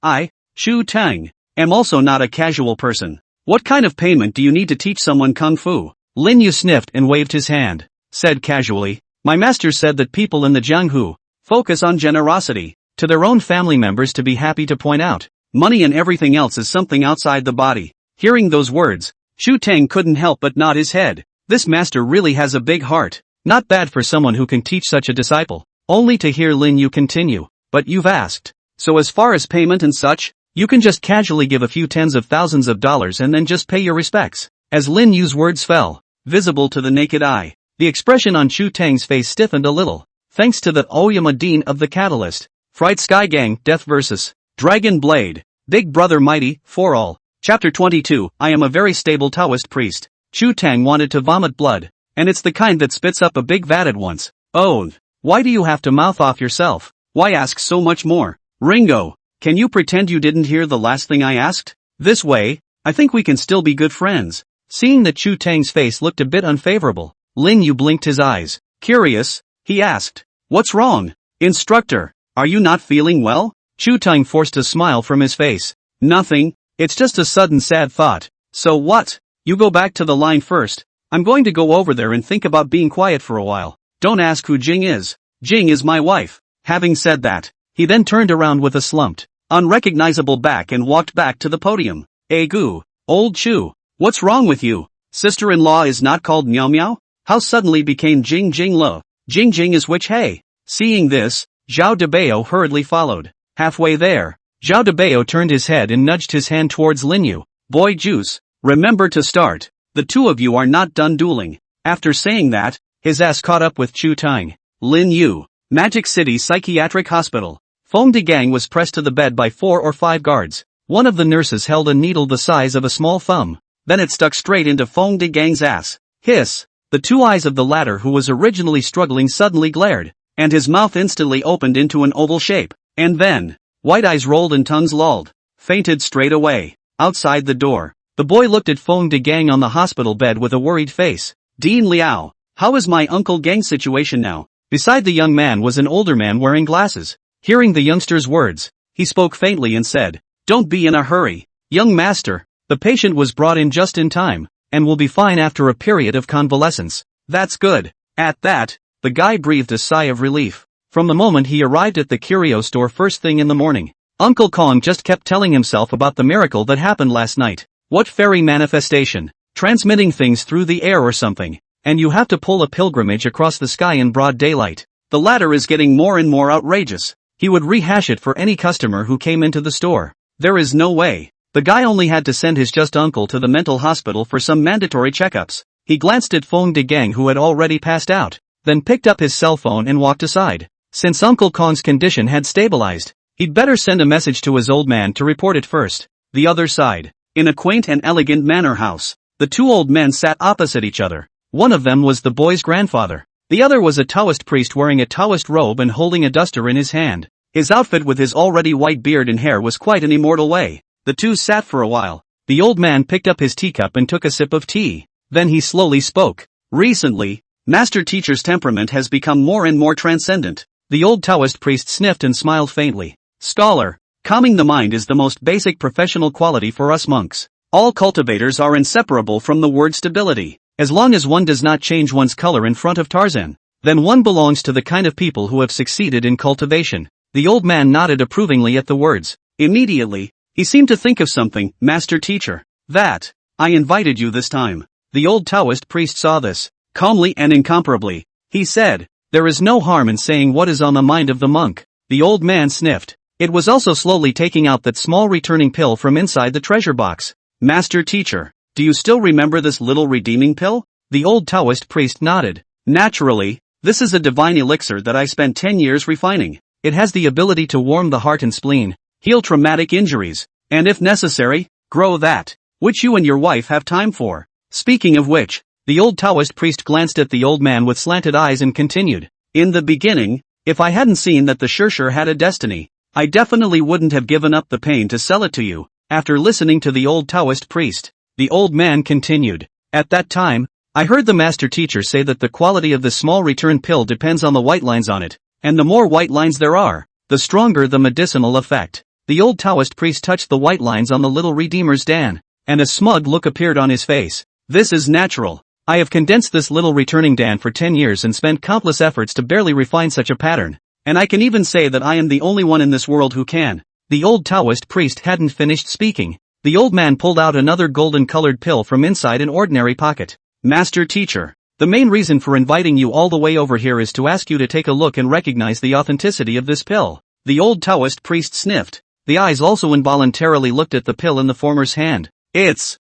I, Chu Teng, am also not a casual person. What kind of payment do you need to teach someone kung fu? Lin Yu sniffed and waved his hand. Said casually. My master said that people in the Jianghu focus on generosity to their own family members to be happy to point out. Money and everything else is something outside the body. Hearing those words, Chu Teng couldn't help but nod his head. This master really has a big heart. Not bad for someone who can teach such a disciple. Only to hear Lin Yu continue. But you've asked. So as far as payment and such, you can just casually give a few tens of thousands of dollars and then just pay your respects. As Lin Yu's words fell, visible to the naked eye, the expression on Chu Teng's face stiffened a little. Thanks to the Oyama Dean of the Catalyst. Fright Sky Gang, Death vs. Dragon Blade. Big Brother Mighty, for all. Chapter 22, I am a very stable Taoist priest. Chu Teng wanted to vomit blood. And it's the kind that spits up a big vat at once. Oh, why do you have to mouth off yourself? Why ask so much more? Ringo, can you pretend you didn't hear the last thing I asked? This way, I think we can still be good friends. Seeing that Chu Teng's face looked a bit unfavorable, Lin Yu blinked his eyes. Curious, he asked. What's wrong? Instructor, are you not feeling well? Chu Teng forced a smile from his face. Nothing, it's just a sudden sad thought. So what? You go back to the line first. I'm going to go over there and think about being quiet for a while. Don't ask who Jing is. Jing is my wife. Having said that, he then turned around with a slumped, unrecognizable back and walked back to the podium. Gu, old Chu, what's wrong with you? Sister-in-law is not called Miao Miao? How suddenly became Jing Jing Lo? Jing Jing is which hey? Seeing this, Zhao Debao hurriedly followed. Halfway there, Zhao Debao turned his head and nudged his hand towards Lin Yu. Boy Juice, remember to start. The two of you are not done dueling. After saying that, his ass caught up with Chu Teng. Lin Yu, Magic City Psychiatric Hospital. Feng Degang was pressed to the bed by 4 or 5 guards. One of the nurses held a needle the size of a small thumb. Then it stuck straight into Feng Degang's ass. Hiss! The 2 eyes of the latter, who was originally struggling, suddenly glared, and his mouth instantly opened into an oval shape. And then, white eyes rolled and tongues lolled. Fainted straight away. Outside the door, the boy looked at Feng Degang on the hospital bed with a worried face. Dean Liao, how is my Uncle Gang's situation now? Beside the young man was an older man wearing glasses. Hearing the youngster's words, he spoke faintly and said, Don't be in a hurry, young master. The patient was brought in just in time, and will be fine after a period of convalescence. That's good. At that, the guy breathed a sigh of relief. From the moment he arrived at the curio store first thing in the morning, Uncle Kong just kept telling himself about the miracle that happened last night. What fairy manifestation? Transmitting things through the air or something. And you have to pull a pilgrimage across the sky in broad daylight. The latter is getting more and more outrageous. He would rehash it for any customer who came into the store. There is no way. The guy only had to send his just uncle to the mental hospital for some mandatory checkups. He glanced at Feng Degang, who had already passed out, then picked up his cell phone and walked aside. Since Uncle Kong's condition had stabilized, he'd better send a message to his old man to report it first. The other side. In a quaint and elegant manor house, the 2 old men sat opposite each other. One of them was the boy's grandfather. The other was a Taoist priest wearing a Taoist robe and holding a duster in his hand. His outfit with his already white beard and hair was quite an immortal way. The two sat for a while. The old man picked up his teacup and took a sip of tea. Then he slowly spoke. Recently, Master Teacher's temperament has become more and more transcendent. The old Taoist priest sniffed and smiled faintly. Scholar, calming the mind is the most basic professional quality for us monks. All cultivators are inseparable from the word stability. As long as one does not change one's color in front of Tarzan, then one belongs to the kind of people who have succeeded in cultivation. The old man nodded approvingly at the words. Immediately, he seemed to think of something. Master Teacher, that, I invited you this time. The old Taoist priest saw this. Calmly and incomparably, he said, There is no harm in saying what is on the mind of the monk. The old man sniffed. It was also slowly taking out that small returning pill from inside the treasure box. Master teacher, do you still remember this little redeeming pill? The old Taoist priest nodded. Naturally, this is a divine elixir that I spent 10 years refining. It has the ability to warm the heart and spleen, heal traumatic injuries, and if necessary, grow that which you and your wife have time for. Speaking of which, the old Taoist priest glanced at the old man with slanted eyes and continued. In the beginning, if I hadn't seen that the Shirshir had a destiny, I definitely wouldn't have given up the pain to sell it to you. After listening to the old Taoist priest, the old man continued. At that time, I heard the master teacher say that the quality of the small return pill depends on the white lines on it, and the more white lines there are, the stronger the medicinal effect. The old Taoist priest touched the white lines on the little redeemer's Dan, and a smug look appeared on his face. This is natural. I have condensed this little returning Dan for 10 years and spent countless efforts to barely refine such a pattern. And I can even say that I am the only one in this world who can. The old Taoist priest hadn't finished speaking. The old man pulled out another golden-colored pill from inside an ordinary pocket. Master teacher, the main reason for inviting you all the way over here is to ask you to take a look and recognize the authenticity of this pill. The old Taoist priest sniffed. The eyes also involuntarily looked at the pill in the former's hand. It's.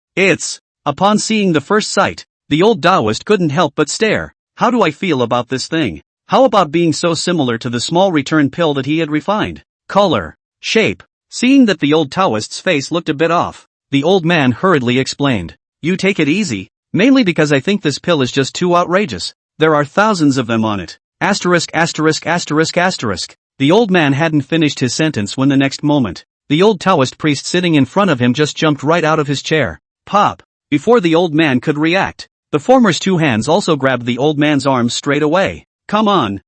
Upon seeing the first sight, the old Taoist couldn't help but stare. How do I feel about this thing? How about being so similar to the small return pill that he had refined? Color, shape. Seeing that the old Taoist's face looked a bit off, the old man hurriedly explained. You take it easy, mainly because I think this pill is just too outrageous. There are thousands of them on it. Asterisk. The old man hadn't finished his sentence when the next moment, the old Taoist priest sitting in front of him just jumped right out of his chair. Pop! Before the old man could react, the former's two hands also grabbed the old man's arms straight away. Come on,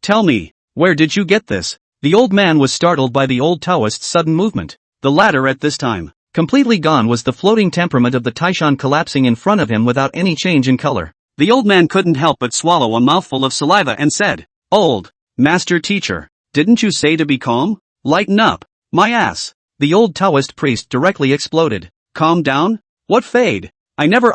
tell me, where did you get this? The old man was startled by the old Taoist's sudden movement. The latter at this time, completely gone was the floating temperament of the Taishan collapsing in front of him without any change in color. The old man couldn't help but swallow a mouthful of saliva and said, Old master teacher, didn't you say to be calm? Lighten up, my ass. The old Taoist priest directly exploded. Calm down? What fade? I never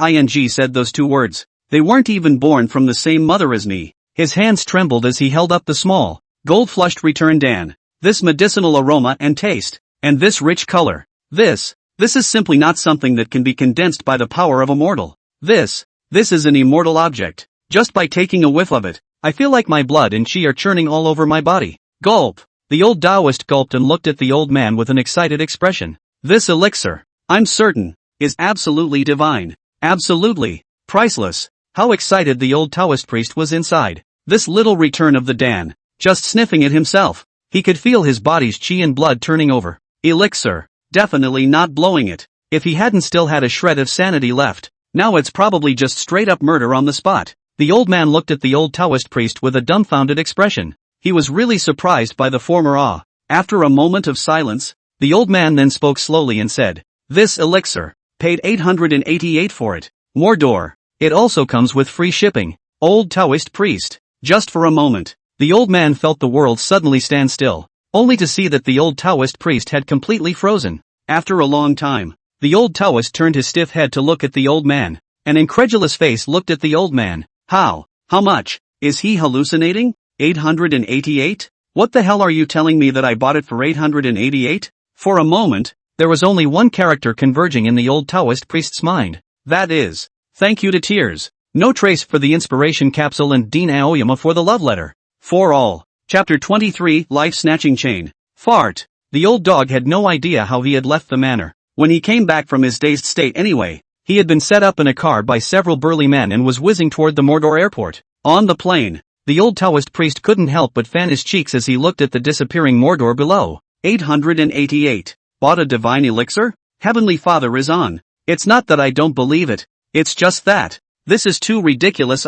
said those two words. They weren't even born from the same mother as me. His hands trembled as he held up the small, gold-flushed return Dan. This medicinal aroma and taste, and this rich color. This is simply not something that can be condensed by the power of a mortal. This is an immortal object. Just by taking a whiff of it, I feel like my blood and chi are churning all over my body. Gulp. The old Taoist gulped and looked at the old man with an excited expression. This elixir, I'm certain, is absolutely divine. Absolutely priceless. How excited the old Taoist priest was inside. This little return of the Dan, just sniffing it himself. He could feel his body's chi and blood turning over. Elixir, definitely not blowing it. If he hadn't still had a shred of sanity left, now it's probably just straight up murder on the spot. The old man looked at the old Taoist priest with a dumbfounded expression. He was really surprised by the former awe. After a moment of silence, the old man then spoke slowly and said, This elixir, paid 888 for it. Mordor. It also comes with free shipping. Old Taoist priest. Just for a moment, the old man felt the world suddenly stand still, only to see that the old Taoist priest had completely frozen. After a long time, the old Taoist turned his stiff head to look at the old man. An incredulous face looked at the old man. How much? Is he hallucinating? 888? What the hell are you telling me that I bought it for 888? For a moment, there was only one character converging in the old Taoist priest's mind. That is, thank you to tears. No trace for the inspiration capsule and Dean Aoyama for the love letter. For all. Chapter 23, Life-Snatching Chain. Fart. The old dog had no idea how he had left the manor. When he came back from his dazed state anyway, he had been set up in a car by several burly men and was whizzing toward the Mordor airport. On the plane, the old Taoist priest couldn't help but fan his cheeks as he looked at the disappearing Mordor below. 888. Bought a divine elixir? Heavenly Father is on. It's not that I don't believe it. It's just that. This is too ridiculous.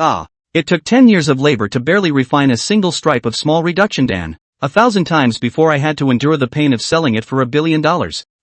It took 10 years of labor to barely refine a single stripe of small reduction Dan. 1,000 times before I had to endure the pain of selling it for $1 billion.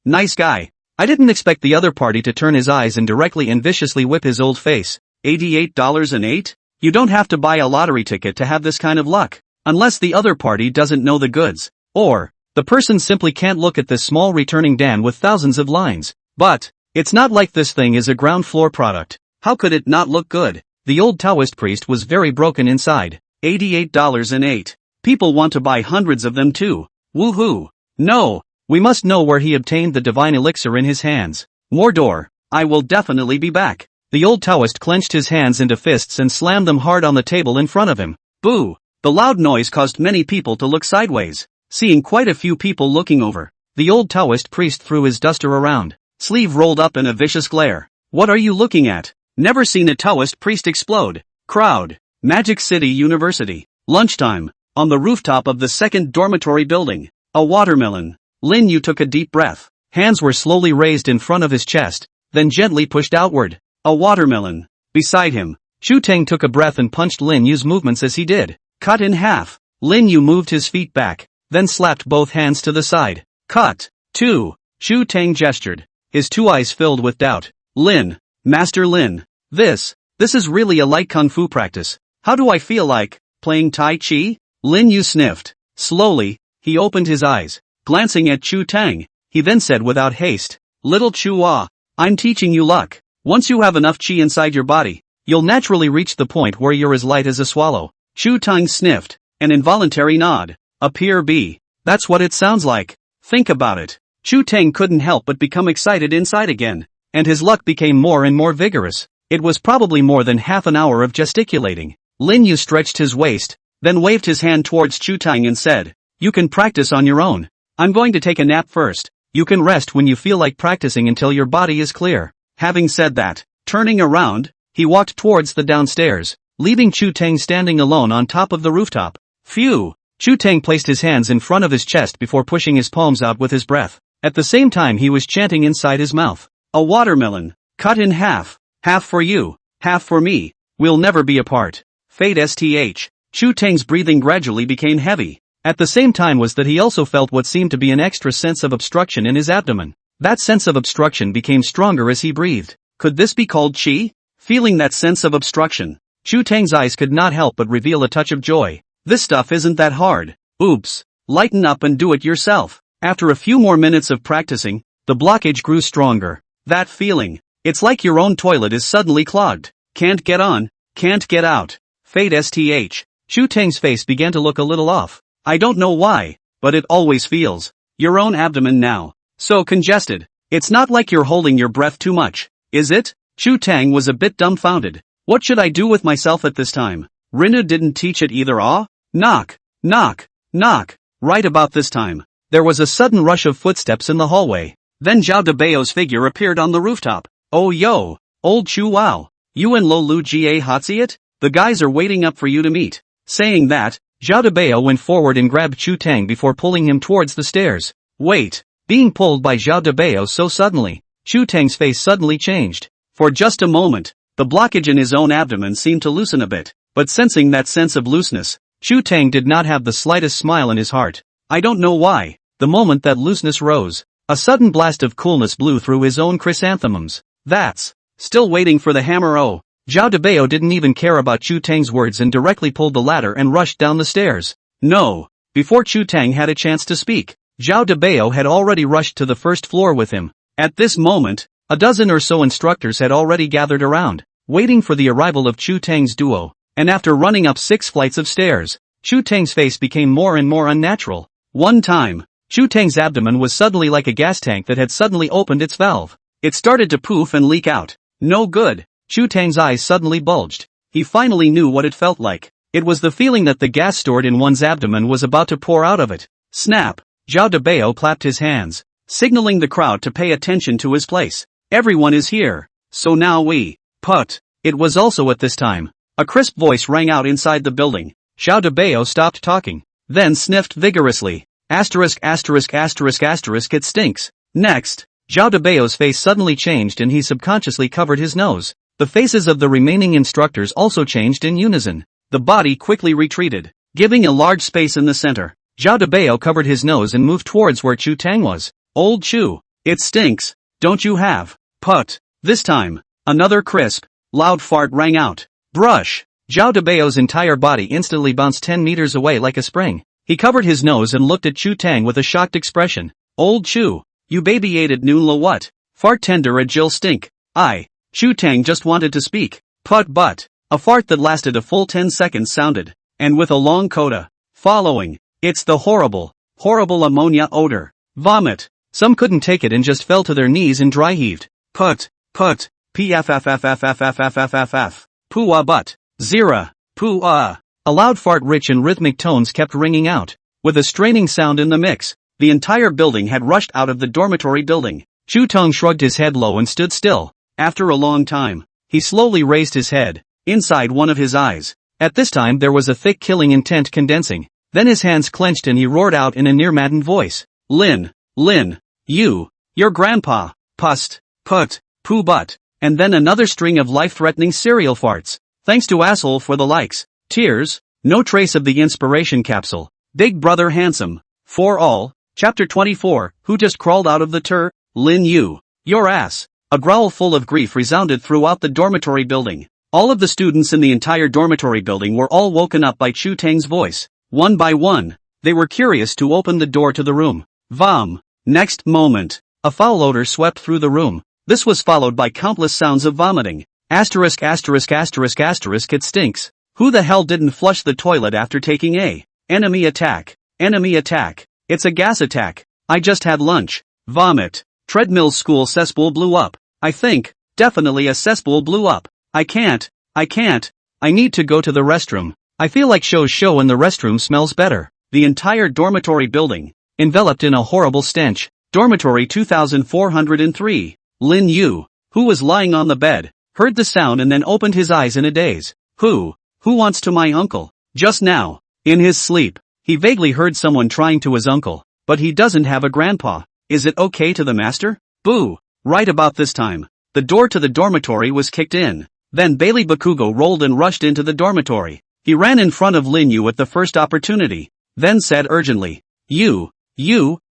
Nice guy. I didn't expect the other party to turn his eyes and directly and viciously whip his old face. $88.08? You don't have to buy a lottery ticket to have this kind of luck. Unless the other party doesn't know the goods. Or, the person simply can't look at this small returning Dan with thousands of lines. But, it's not like this thing is a ground floor product. How could it not look good? The old Taoist priest was very broken inside. $88.08. People want to buy hundreds of them too. Woohoo. No. We must know where he obtained the divine elixir in his hands. Mordor. I will definitely be back. The old Taoist clenched his hands into fists and slammed them hard on the table in front of him. Boo! The loud noise caused many people to look sideways. Seeing quite a few people looking over, the old Taoist priest threw his duster around, sleeve rolled up in a vicious glare. What are you looking at? Never seen a Taoist priest explode. Crowd. Magic City University. Lunchtime. On the rooftop of the second dormitory building. A watermelon. Lin Yu took a deep breath. Hands were slowly raised in front of his chest, then gently pushed outward. A watermelon. Beside him, Chu Teng took a breath and punched Lin Yu's movements as he did. Cut in half. Lin Yu moved his feet back, then slapped both hands to the side. Cut. 2. Chu Teng gestured, his two eyes filled with doubt. Lin. Master Lin. This is really a light kung fu practice. How do I feel like playing Tai Chi? Lin Yu sniffed. Slowly, he opened his eyes, glancing at Chu Teng. He then said without haste, Little Chua, I'm teaching you luck. Once you have enough chi inside your body, you'll naturally reach the point where you're as light as a swallow. Chu Teng sniffed, an involuntary nod. Appear B. That's what it sounds like. Think about it. Chu Teng couldn't help but become excited inside again, and his luck became more and more vigorous. It was probably more than half an hour of gesticulating. Lin Yu stretched his waist, then waved his hand towards Chu Teng and said, You can practice on your own. I'm going to take a nap first. You can rest when you feel like practicing until your body is clear. Having said that, turning around, he walked towards the downstairs, leaving Chu Teng standing alone on top of the rooftop. Phew! Chu Teng placed his hands in front of his chest before pushing his palms out with his breath. At the same time he was chanting inside his mouth. A watermelon. Cut in half. Half for you. Half for me. We'll never be apart. Fate STH. Chu Teng's breathing gradually became heavy. At the same time was that he also felt what seemed to be an extra sense of obstruction in his abdomen. That sense of obstruction became stronger as he breathed. Could this be called chi? Feeling that sense of obstruction, Chu Teng's eyes could not help but reveal a touch of joy. This stuff isn't that hard. Oops. Lighten up and do it yourself. After a few more minutes of practicing, the blockage grew stronger. That feeling. It's like your own toilet is suddenly clogged. Can't get on, can't get out. Fate STH. Chu Teng's face began to look a little off. I don't know why, but it always feels. Your own abdomen now. So congested. It's not like you're holding your breath too much, is it? Chu Teng was a bit dumbfounded. What should I do with myself at this time? Rinna didn't teach it either. Knock, knock, knock. Right about this time, there was a sudden rush of footsteps in the hallway. Then Zhao Debao's figure appeared on the rooftop. Oh yo, old Chu Wow. You and Lo Lu Jie Hotziet? The guys are waiting up for you to meet. Saying that, Zhao Debao went forward and grabbed Chu Teng before pulling him towards the stairs. Wait. Being pulled by Zhao Debao so suddenly, Chu Teng's face suddenly changed. For just a moment, the blockage in his own abdomen seemed to loosen a bit, but sensing that sense of looseness, Chu Teng did not have the slightest smile in his heart. I don't know why. The moment that looseness rose, a sudden blast of coolness blew through his own chrysanthemums. That's still waiting for the hammer. Oh. Zhao Debao didn't even care about Chu Teng's words and directly pulled the ladder and rushed down the stairs. No. Before Chu Teng had a chance to speak, Zhao Debao had already rushed to the first floor with him. At this moment, a dozen or so instructors had already gathered around, waiting for the arrival of Chu Teng's duo, and after running up 6 flights of stairs, Chu Teng's face became more and more unnatural. One time, Chu Teng's abdomen was suddenly like a gas tank that had suddenly opened its valve. It started to poof and leak out. No good. Chu Teng's eyes suddenly bulged. He finally knew what it felt like. It was the feeling that the gas stored in one's abdomen was about to pour out of it. Snap! Zhao Debao clapped his hands, signaling the crowd to pay attention to his place. Everyone is here. So now we put. It was also at this time. A crisp voice rang out inside the building. Zhao Debao stopped talking, then sniffed vigorously. Asterisk asterisk asterisk asterisk it stinks. Next, Zhao Debao's face suddenly changed and he subconsciously covered his nose. The faces of the remaining instructors also changed in unison. The body quickly retreated, giving a large space in the center. Zhao Debao covered his nose and moved towards where Chu Teng was. Old Chu, it stinks, don't you have put? This time, another crisp, loud fart rang out. Brush! Zhao Debao's entire body instantly bounced 10 meters away like a spring. He covered his nose and looked at Chu Teng with a shocked expression. Old Chu, you baby-ated noon la what? Fart tender a Jill stink. Chu Teng just wanted to speak. But a fart that lasted a full 10 seconds sounded, and with a long coda following. It's the horrible ammonia odor. Vomit. Some couldn't take it and just fell to their knees and dry heaved. Put, pfffffffffffff, poo-ah butt, zira, poo-ah. A loud fart rich in rhythmic tones kept ringing out. With a straining sound in the mix, the entire building had rushed out of the dormitory building. Chu Tong shrugged his head low and stood still. After a long time, he slowly raised his head. Inside one of his eyes, at this time there was a thick killing intent condensing. Then his hands clenched and he roared out in a near-maddened voice. Lin, your grandpa, pust, put, poo butt, and then another string of life-threatening serial farts. Thanks to asshole for the likes. Tears, no trace of the inspiration capsule. Big Brother Handsome, for all. Chapter 24, who just crawled out of the Lin your ass. A growl full of grief resounded throughout the dormitory building. All of the students in the entire dormitory building were all woken up by Chu Tang's voice. One by one, they were curious to open the door to the room. Vom. Next moment, a foul odor swept through the room. This was followed by countless sounds of vomiting. Asterisk. It stinks. Who the hell didn't flush the toilet after taking a enemy attack? It's a gas attack. I just had lunch. Vomit. Treadmill's school cesspool blew up. I think, definitely a cesspool blew up. I can't. I need to go to the restroom. I feel like show and the restroom smells better. The entire dormitory building, enveloped in a horrible stench. Dormitory 2403. Lin Yu, who was lying on the bed, heard the sound and then opened his eyes in a daze. Who wants to my uncle? Just now, in his sleep, he vaguely heard someone trying to his uncle, but he doesn't have a grandpa. Is it okay to the master? Boo! Right about this time, the door to the dormitory was kicked in. Then Bailey Bakugo rolled and rushed into the dormitory. He ran in front of Lin Yu at the first opportunity, then said urgently, You,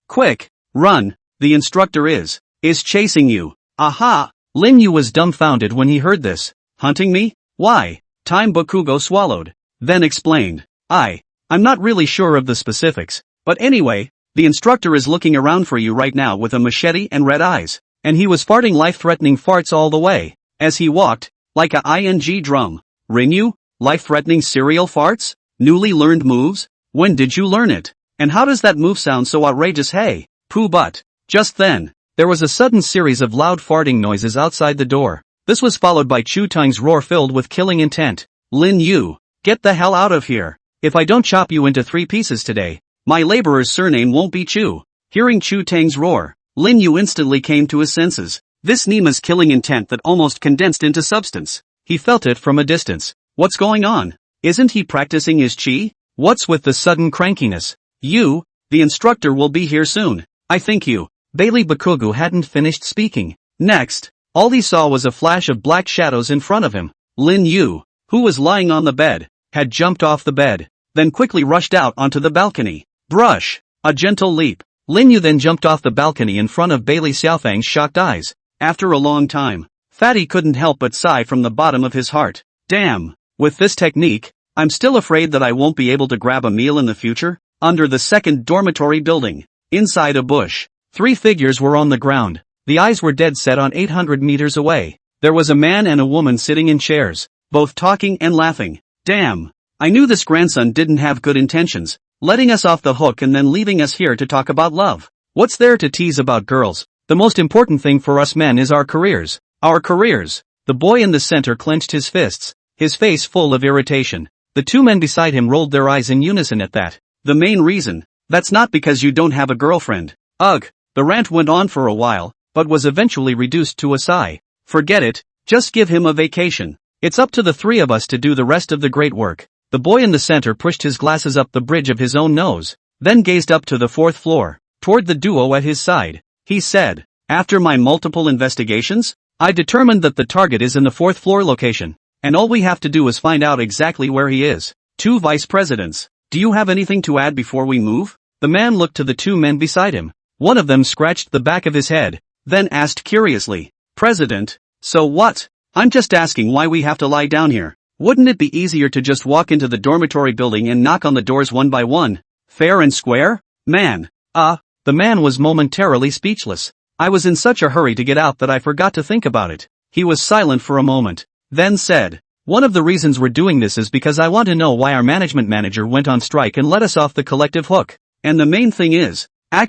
quick, run, the instructor is chasing you. Aha! Lin Yu was dumbfounded when he heard this. Hunting me? Why? Time Bakugo swallowed, then explained. I'm not really sure of the specifics, but anyway, the instructor is looking around for you right now with a machete and red eyes, and he was farting life-threatening farts all the way, as he walked, like a ing drum. Rinyu? Life-threatening serial farts? Newly learned moves? When did you learn it? And how does that move sound so outrageous? Hey, poo butt. Just then, there was a sudden series of loud farting noises outside the door. This was followed by Chu Tang's roar filled with killing intent. Lin Yu, get the hell out of here. If I don't chop you into 3 pieces today, my laborer's surname won't be Chu. Hearing Chu Tang's roar, Lin Yu instantly came to his senses. This Nima's killing intent that almost condensed into substance. He felt it from a distance. What's going on? Isn't he practicing his chi? What's with the sudden crankiness? The instructor will be here soon. I think you. Bailey Bakugo hadn't finished speaking. Next, all he saw was a flash of black shadows in front of him. Lin Yu, who was lying on the bed, had jumped off the bed, then quickly rushed out onto the balcony. Brush! A gentle leap. Lin Yu then jumped off the balcony in front of Bailey Xiaofang's shocked eyes. After a long time, Fatty couldn't help but sigh from the bottom of his heart. Damn! With this technique, I'm still afraid that I won't be able to grab a meal in the future. Under the second dormitory building, inside a bush, 3 figures were on the ground. The eyes were dead set on 800 meters away. There was a man and a woman sitting in chairs, both talking and laughing. Damn! I knew this grandson didn't have good intentions, letting us off the hook and then leaving us here to talk about love. What's there to tease about girls? The most important thing for us men is our careers. Our careers. The boy in the center clenched his fists, his face full of irritation. The 2 men beside him rolled their eyes in unison at that. The main reason? That's not because you don't have a girlfriend. Ugh. The rant went on for a while, but was eventually reduced to a sigh. Forget it, just give him a vacation. It's up to the 3 of us to do the rest of the great work. The boy in the center pushed his glasses up the bridge of his own nose, then gazed up to the 4th floor, toward the duo at his side. He said, After my multiple investigations, I determined that the target is in the 4th floor location, and all we have to do is find out exactly where he is. 2 vice presidents. Do you have anything to add before we move? The man looked to the 2 men beside him. One of them scratched the back of his head, then asked curiously, President, so what? I'm just asking why we have to lie down here. Wouldn't it be easier to just walk into the dormitory building and knock on the doors one by one? Fair and square? Man. The man was momentarily speechless. I was in such a hurry to get out that I forgot to think about it. He was silent for a moment, then said, One of the reasons we're doing this is because I want to know why our management manager went on strike and let us off the collective hook. And the main thing is, that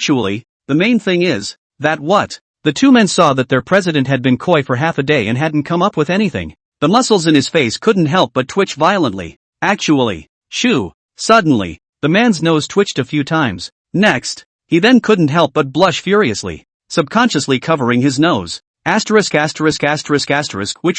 what? The two men saw that their president had been coy for half a day and hadn't come up with anything. The muscles in his face couldn't help but twitch violently. Shoo. Suddenly, the man's nose twitched a few times. Next, he then couldn't help but blush furiously, subconsciously covering his nose. Which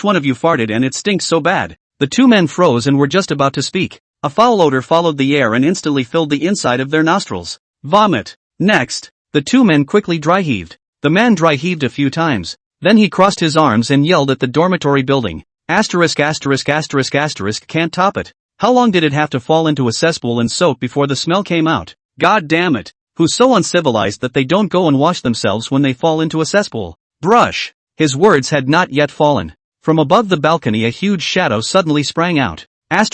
one of you farted and it stinks so bad? The two men froze and were just about to speak. A foul odor followed the air and instantly filled the inside of their nostrils. Vomit. Next, the two men quickly dry heaved. The man dry heaved a few times. Then he crossed his arms and yelled at the dormitory building. Can't top it. How long did it have to fall into a cesspool and soak before the smell came out? God damn it. Who's so uncivilized that they don't go and wash themselves when they fall into a cesspool? Brush. His words had not yet fallen. From above the balcony a huge shadow suddenly sprang out. And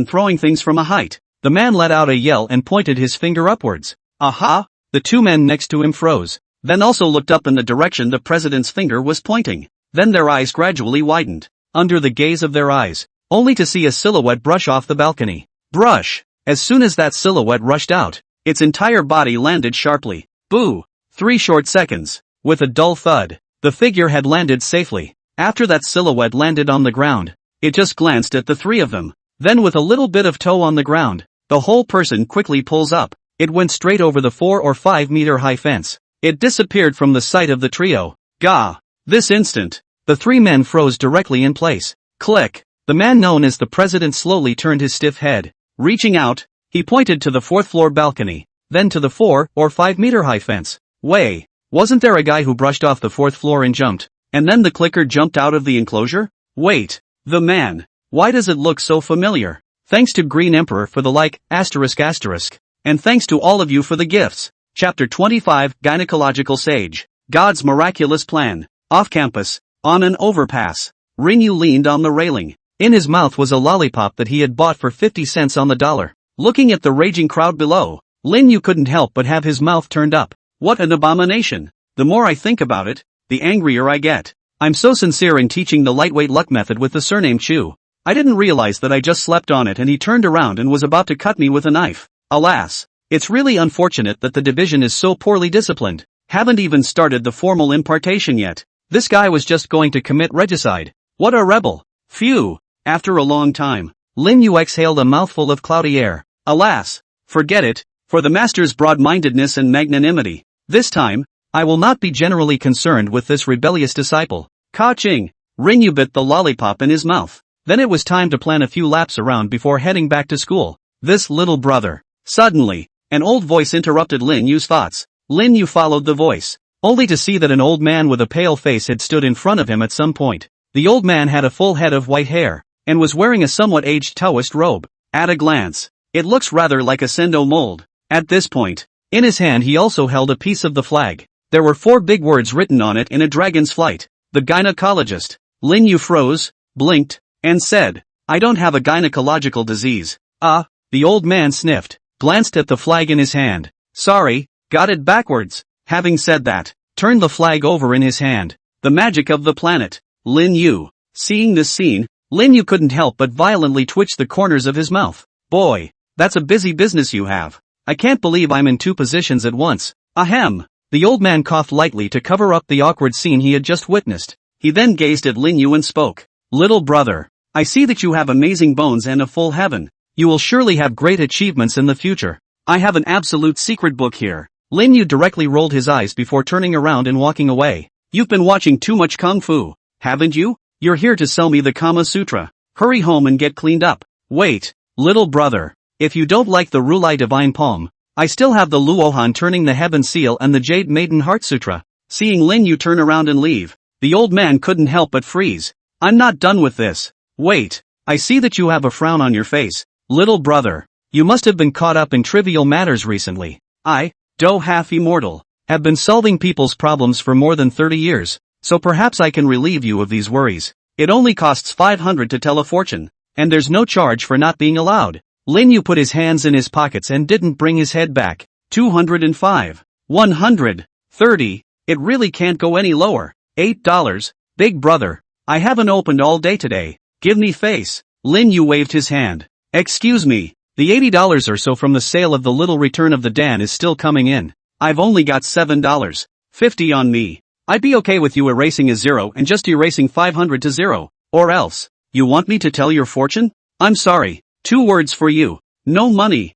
throwing things from a height. The man let out a yell and pointed his finger upwards. Aha! The two men next to him froze, then also looked up in the direction the president's finger was pointing. Then their eyes gradually widened, under the gaze of their eyes, only to see a silhouette brush off the balcony. Brush! As soon as that silhouette rushed out, its entire body landed sharply. Boo! 3 short seconds. With a dull thud, the figure had landed safely. After that silhouette landed on the ground, it just glanced at the three of them. Then with a little bit of toe on the ground, the whole person quickly pulls up. It went straight over the 4 or 5 meter high fence. It disappeared from the sight of the trio. Gah! This instant, the three men froze directly in place. Click! The man known as the president slowly turned his stiff head. Reaching out, he pointed to the 4th floor balcony, then to the 4 or 5 meter high fence. Way! Wasn't there a guy who brushed off the 4th floor and jumped, and then the clicker jumped out of the enclosure? Wait! The man! Why does it look so familiar? Thanks to Green Emperor for the like, and thanks to all of you for the gifts. Chapter 25, Gynecological Sage. God's Miraculous Plan. Off campus, on an overpass, Rinyu leaned on the railing. In his mouth was a lollipop that he had bought for 50 cents on the dollar. Looking at the raging crowd below, Rinyu couldn't help but have his mouth turned up. What an abomination! The more I think about it, the angrier I get. I'm so sincere in teaching the lightweight luck method with the surname Chu. I didn't realize that I just slept on it and he turned around and was about to cut me with a knife. Alas, it's really unfortunate that the division is so poorly disciplined. Haven't even started the formal impartation yet. This guy was just going to commit regicide. What a rebel. Phew. After a long time, Lin Yu exhaled a mouthful of cloudy air. Alas, forget it, for the master's broad-mindedness and magnanimity. This time, I will not be generally concerned with this rebellious disciple. Ka-ching! Rinyu bit the lollipop in his mouth. Then it was time to plan a few laps around before heading back to school. This little brother. Suddenly, an old voice interrupted Lin Yu's thoughts. Lin Yu followed the voice, only to see that an old man with a pale face had stood in front of him at some point. The old man had a full head of white hair, and was wearing a somewhat aged Taoist robe. At a glance, it looks rather like a Sendo mold. At this point, in his hand he also held a piece of the flag. There were 4 big words written on it in a dragon's flight. The gynecologist. Lin Yu froze, blinked, and said, I don't have a gynecological disease. The old man sniffed, glanced at the flag in his hand. Sorry, got it backwards. Having said that, turned the flag over in his hand. The magic of the planet. Lin Yu. Seeing this scene, Lin Yu couldn't help but violently twitch the corners of his mouth. Boy, that's a busy business you have. I can't believe I'm in 2 positions at once. Ahem. The old man coughed lightly to cover up the awkward scene he had just witnessed. He then gazed at Lin Yu and spoke. Little brother, I see that you have amazing bones and a full heaven. You will surely have great achievements in the future. I have an absolute secret book here. Lin Yu directly rolled his eyes before turning around and walking away. You've been watching too much Kung Fu, haven't you? You're here to sell me the Kama Sutra. Hurry home and get cleaned up. Wait, little brother. If you don't like the Rulai Divine Palm, I still have the Luohan Turning the Heaven Seal and the Jade Maiden Heart Sutra. Seeing Lin Yu turn around and leave, the old man couldn't help but freeze. I'm not done with this. Wait, I see that you have a frown on your face. Little brother, you must have been caught up in trivial matters recently. I, Do Half Immortal, have been solving people's problems for more than 30 years, so perhaps I can relieve you of these worries. It only costs 500 to tell a fortune, and there's no charge for not being allowed. Lin Yu put his hands in his pockets and didn't bring his head back. 205. 130. It really can't go any lower. $8. Big brother, I haven't opened all day today. Give me face. Lin Yu waved his hand. Excuse me. The $80 or so from the sale of the Little Return of the Dan is still coming in. I've only got $7.50 on me. I'd be okay with you erasing a zero and just erasing 500 to zero. Or else, you want me to tell your fortune? I'm sorry. 2 words for you. No money.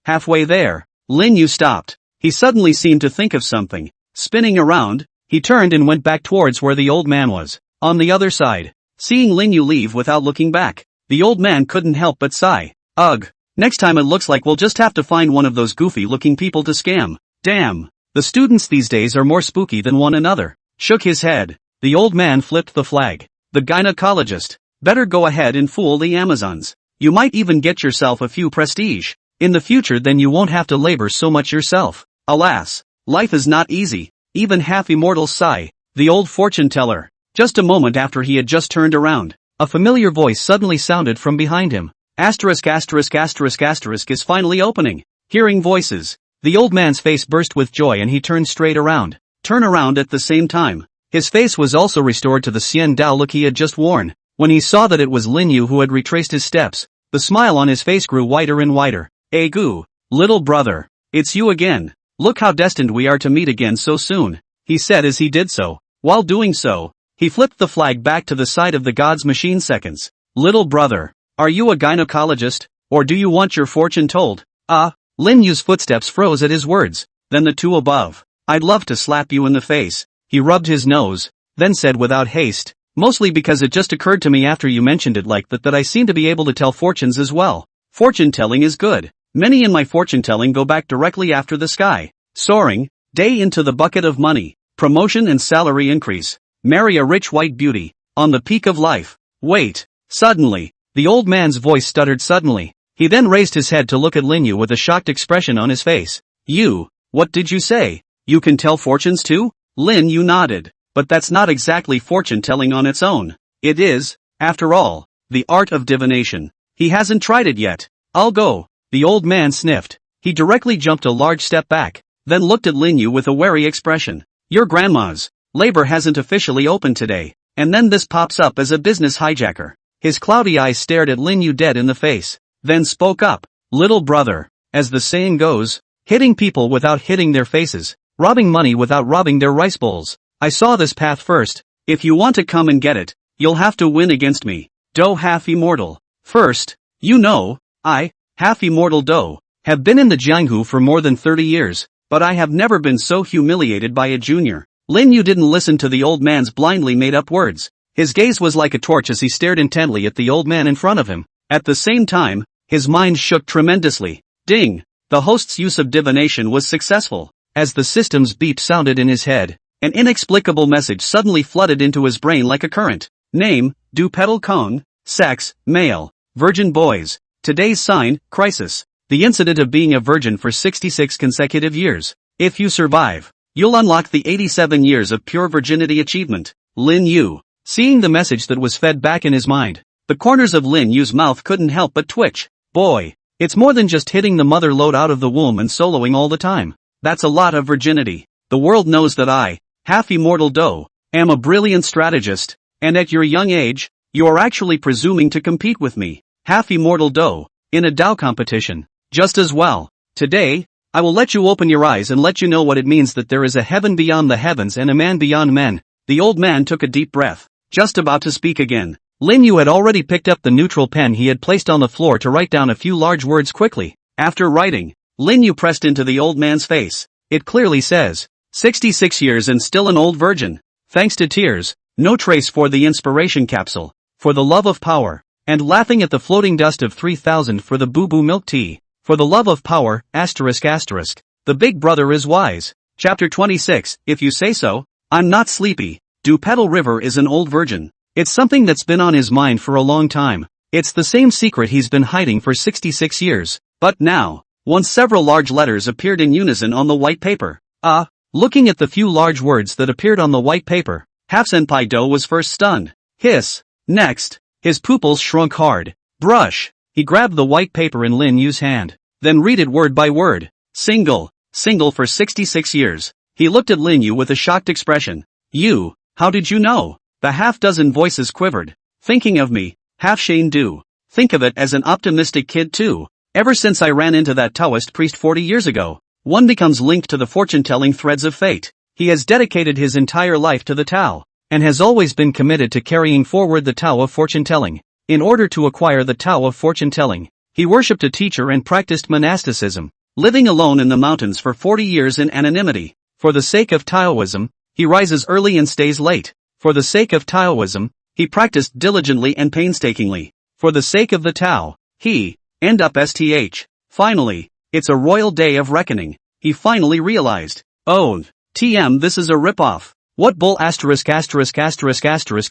Halfway there, Lin Yu stopped. He suddenly seemed to think of something. Spinning around, he turned and went back towards where the old man was. On the other side, seeing Lin Yu leave without looking back, the old man couldn't help but sigh. Ugh. Next time it looks like we'll just have to find one of those goofy-looking people to scam. Damn. The students these days are more spooky than one another. Shook his head. The old man flipped the flag. The gynecologist. Better go ahead and fool the Amazons. You might even get yourself a few prestige. In the future then you won't have to labor so much yourself. Alas. Life is not easy. Even half-immortals sigh. The old fortune teller. Just a moment after he had just turned around, a familiar voice suddenly sounded from behind him. Asterisk asterisk asterisk asterisk is finally opening. Hearing voices. The old man's face burst with joy and he turned straight around. Turn around at the same time. His face was also restored to the Xian Dao look he had just worn. When he saw that it was Lin Yu who had retraced his steps, the smile on his face grew wider and wider. Gu, little brother. It's you again. Look how destined we are to meet again so soon, he said as he did so. While doing so, he flipped the flag back to the side of the God's machine seconds. Little brother, are you a gynecologist, or do you want your fortune told? Lin Yu's footsteps froze at his words. Then the two above. I'd love to slap you in the face. He rubbed his nose, then said without haste, mostly because it just occurred to me after you mentioned it like that I seem to be able to tell fortunes as well. Fortune telling is good. Many in my fortune telling go back directly after the sky. Soaring, day into the bucket of money, promotion and salary increase. Marry a rich white beauty, on the peak of life. Wait. Suddenly, the old man's voice stuttered suddenly. He then raised his head to look at Lin Yu with a shocked expression on his face. You, what did you say? You can tell fortunes too? Lin Yu nodded. But that's not exactly fortune telling on its own. It is, after all, the art of divination. He hasn't tried it yet. I'll go. The old man sniffed. He directly jumped a large step back, then looked at Lin Yu with a wary expression. Your grandma's labor hasn't officially opened today, and then this pops up as a business hijacker. His cloudy eyes stared at Lin Yu dead in the face, then spoke up. Little brother, as the saying goes, hitting people without hitting their faces, robbing money without robbing their rice bowls. I saw this path first. If you want to come and get it, you'll have to win against me. Do half-immortal. First, you know, I, half-immortal Do, have been in the Jianghu for more than 30 years, but I have never been so humiliated by a junior. Lin Yu didn't listen to the old man's blindly made-up words. His gaze was like a torch as he stared intently at the old man in front of him. At the same time, his mind shook tremendously. Ding! The host's use of divination was successful. As the system's beep sounded in his head, an inexplicable message suddenly flooded into his brain like a current. Name, Du Petal Kong. Sex, male. Virgin boys. Today's sign, crisis. The incident of being a virgin for 66 consecutive years. If you survive, you'll unlock the 87 years of pure virginity achievement. Lin Yu. Seeing the message that was fed back in his mind, the corners of Lin Yu's mouth couldn't help but twitch. Boy, it's more than just hitting the mother lode out of the womb and soloing all the time. That's a lot of virginity. The world knows that I, half-immortal Do, am a brilliant strategist, and at your young age, you are actually presuming to compete with me, half-immortal Do, in a Dao competition. Just as well. Today, I will let you open your eyes and let you know what it means that there is a heaven beyond the heavens and a man beyond men. The old man took a deep breath, just about to speak again. Lin Yu had already picked up the neutral pen he had placed on the floor to write down a few large words quickly. After writing, Lin Yu pressed into the old man's face. It clearly says, 66 years and still an old virgin. Thanks to tears, no trace for the inspiration capsule, for the love of power, and laughing at the floating dust of 3000 for the boo-boo milk tea. For the love of power, asterisk asterisk. The big brother is wise. Chapter 26, if you say so. I'm not sleepy. Du Petal River is an old virgin. It's something that's been on his mind for a long time. It's the same secret he's been hiding for 66 years. But now, once several large letters appeared in unison on the white paper. Looking at the few large words that appeared on the white paper, Half-Senpai Do was first stunned. Hiss. Next, his pupils shrunk hard. Brush. He grabbed the white paper in Lin Yu's hand. Then read it word by word. Single for 66 years. He looked at Lin Yu with a shocked expression. You, how did you know? The half-dozen voices quivered. Thinking of me, half-Shane do. Think of it as an optimistic kid too. Ever since I ran into that Taoist priest 40 years ago, one becomes linked to the fortune-telling threads of fate. He has dedicated his entire life to the Tao, and has always been committed to carrying forward the Tao of fortune-telling. In order to acquire the Tao of fortune-telling, he worshipped a teacher and practiced monasticism, living alone in the mountains for 40 years in anonymity. For the sake of Taoism, he rises early and stays late. For the sake of Taoism, he practiced diligently and painstakingly. For the sake of the Tao, he end up sth. Finally, it's a royal day of reckoning. He finally realized, oh, this is a ripoff. What bull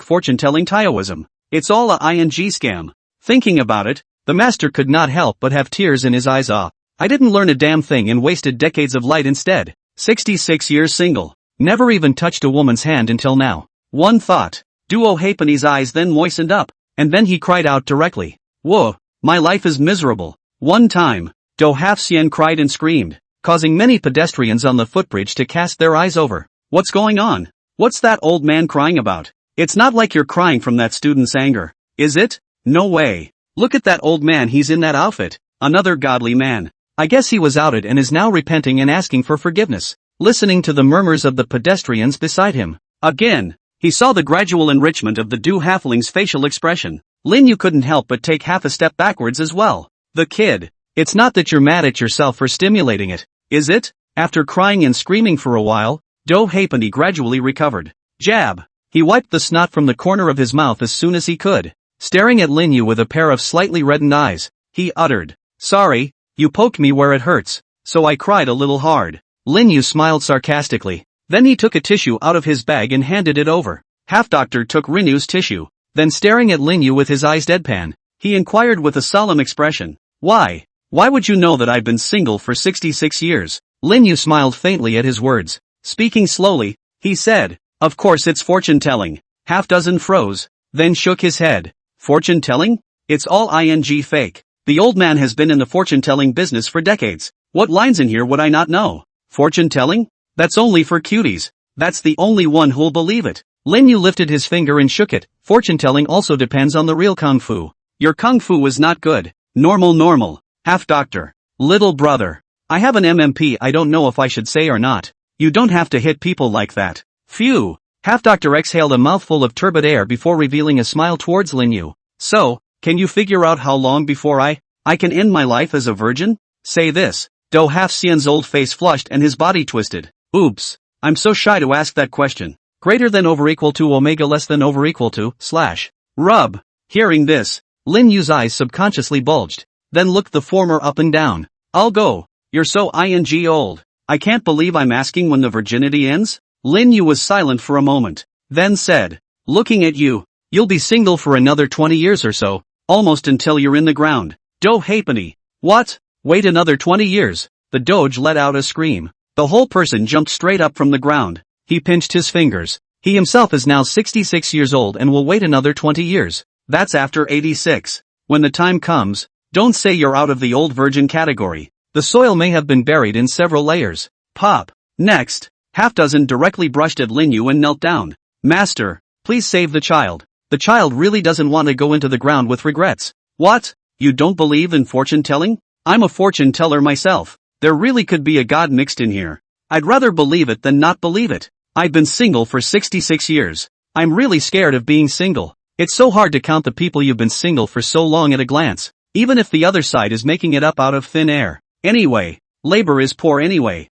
fortune-telling Taoism. It's all a ing scam. Thinking about it, the master could not help but have tears in his eyes. I didn't learn a damn thing and wasted decades of light instead. 66 years single. Never even touched a woman's hand until now. One thought. Duo Halfpenny's eyes then moistened up, and then he cried out directly. Whoa, my life is miserable. One time, Do Half-Sien cried and screamed, causing many pedestrians on the footbridge to cast their eyes over. What's going on? What's that old man crying about? It's not like you're crying from that student's anger, is it? No way. Look at that old man, he's in that outfit. Another godly man. I guess he was outed and is now repenting and asking for forgiveness. Listening to the murmurs of the pedestrians beside him. Again, he saw the gradual enrichment of the Du Halfling's facial expression. Lin Yu couldn't help but take half a step backwards as well. The kid. It's not that you're mad at yourself for stimulating it, is it? After crying and screaming for a while, Do Halfpenny gradually recovered. Jab. He wiped the snot from the corner of his mouth as soon as he could. Staring at Lin Yu with a pair of slightly reddened eyes, he uttered, "Sorry, you poked me where it hurts, so I cried a little hard." Lin Yu smiled sarcastically. Then he took a tissue out of his bag and handed it over. Half-Doctor took Rinu's tissue. Then staring at Lin Yu with his eyes deadpan, he inquired with a solemn expression, "Why? Why would you know that I've been single for 66 years? Lin Yu smiled faintly at his words. Speaking slowly, he said, "Of course it's fortune-telling." Half-dozen froze, then shook his head. Fortune-telling? It's all ing fake. The old man has been in the fortune-telling business for decades. What lines in here would I not know? Fortune-telling? That's only for cuties. That's the only one who'll believe it. Lin Yu lifted his finger and shook it. Fortune-telling also depends on the real kung fu. Your kung fu was not good. Normal. Half-Doctor. Little brother. I have an MMP, I don't know if I should say or not. You don't have to hit people like that. Phew. Half-Doctor exhaled a mouthful of turbid air before revealing a smile towards Lin Yu. So, can you figure out how long before I can end my life as a virgin? Say this. Do Half-Sien's old face flushed and his body twisted. Oops. I'm so shy to ask that question. Greater than over equal to omega less than over equal to, / rub. Hearing this, Lin Yu's eyes subconsciously bulged. Then looked the former up and down. I'll go. You're so ing old. I can't believe I'm asking when the virginity ends? Lin Yu was silent for a moment. Then said, looking at you, you'll be single for another 20 years or so, almost until you're in the ground. Do Halfpenny. What? Wait another 20 years. The Doge let out a scream. The whole person jumped straight up from the ground. He pinched his fingers. He himself is now 66 years old and will wait another 20 years. That's after 86. When the time comes, don't say you're out of the old virgin category. The soil may have been buried in several layers. Pop. Next, half-dozen directly brushed at Lin Yu and knelt down. Master, please save the child. The child really doesn't want to go into the ground with regrets. What? You don't believe in fortune-telling? I'm a fortune-teller myself. There really could be a god mixed in here. I'd rather believe it than not believe it. I've been single for 66 years. I'm really scared of being single. It's so hard to count the people you've been single for so long at a glance, even if the other side is making it up out of thin air. Anyway, labor is poor anyway.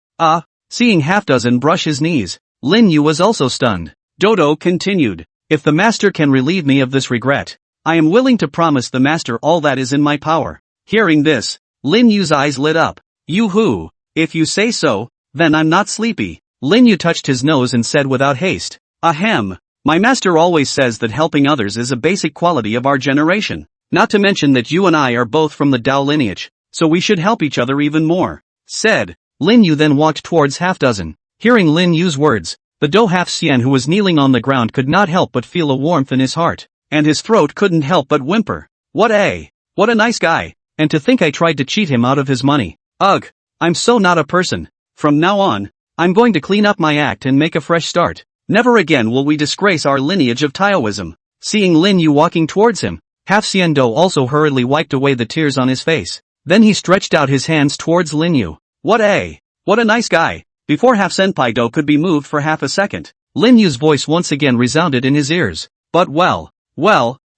Seeing half-dozen brush his knees, Lin Yu was also stunned. Dodo continued, if the master can relieve me of this regret, I am willing to promise the master all that is in my power. Hearing this, Lin Yu's eyes lit up. Yoo-hoo, if you say so, then I'm not sleepy. Lin Yu touched his nose and said without haste, ahem, my master always says that helping others is a basic quality of our generation. Not to mention that you and I are both from the Dao lineage, so we should help each other even more. Said. Lin Yu then walked towards half-dozen. Hearing Lin Yu's words, the Do Half-Sien who was kneeling on the ground could not help but feel a warmth in his heart, and his throat couldn't help but whimper. What a nice guy, and to think I tried to cheat him out of his money. Ugh, I'm so not a person. From now on, I'm going to clean up my act and make a fresh start. Never again will we disgrace our lineage of Taoism. Seeing Lin Yu walking towards him, Half-Xiando also hurriedly wiped away the tears on his face. Then he stretched out his hands towards Lin Yu. What a nice guy. Before Half-Senpai-do could be moved for half a second, Lin Yu's voice once again resounded in his ears. But well,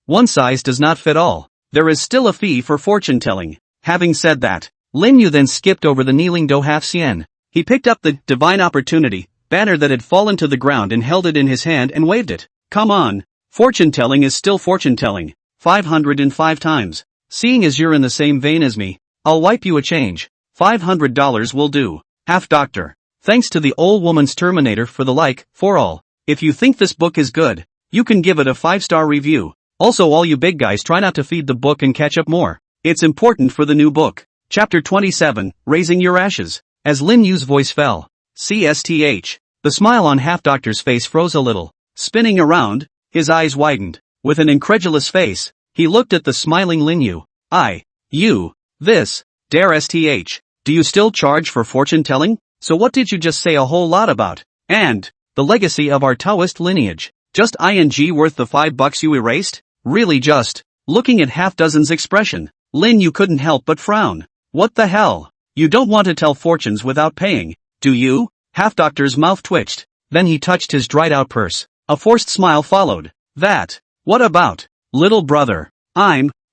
one size does not fit all. There is still a fee for fortune-telling. Having said that, Lin Yu then skipped over the kneeling Do Half-Sien. He picked up the Divine Opportunity banner that had fallen to the ground and held it in his hand and waved it. Come on. Fortune-telling is still fortune-telling. 505 times. Seeing as you're in the same vein as me, I'll wipe you a change. $500 will do. Half-Doctor. Thanks to the old woman's Terminator for the like, for all. If you think this book is good, you can give it a 5-star review. Also all you big guys try not to feed the book and catch up more. It's important for the new book. Chapter 27, Raising Your Ashes. As Lin Yu's voice fell. CSTH. The smile on Half-Doctor's face froze a little. Spinning around, his eyes widened. With an incredulous face, he looked at the smiling Lin Yu. Dare STH. Do you still charge for fortune-telling? So what did you just say a whole lot about? And, the legacy of our Taoist lineage. Just ing worth the $5 you erased? Really just. Looking at Half-Dozen's expression, Lin Yu couldn't help but frown. What the hell? You don't want to tell fortunes without paying, do you? Half-Doctor's mouth twitched. Then he touched his dried-out purse. A forced smile followed. What about? Little brother.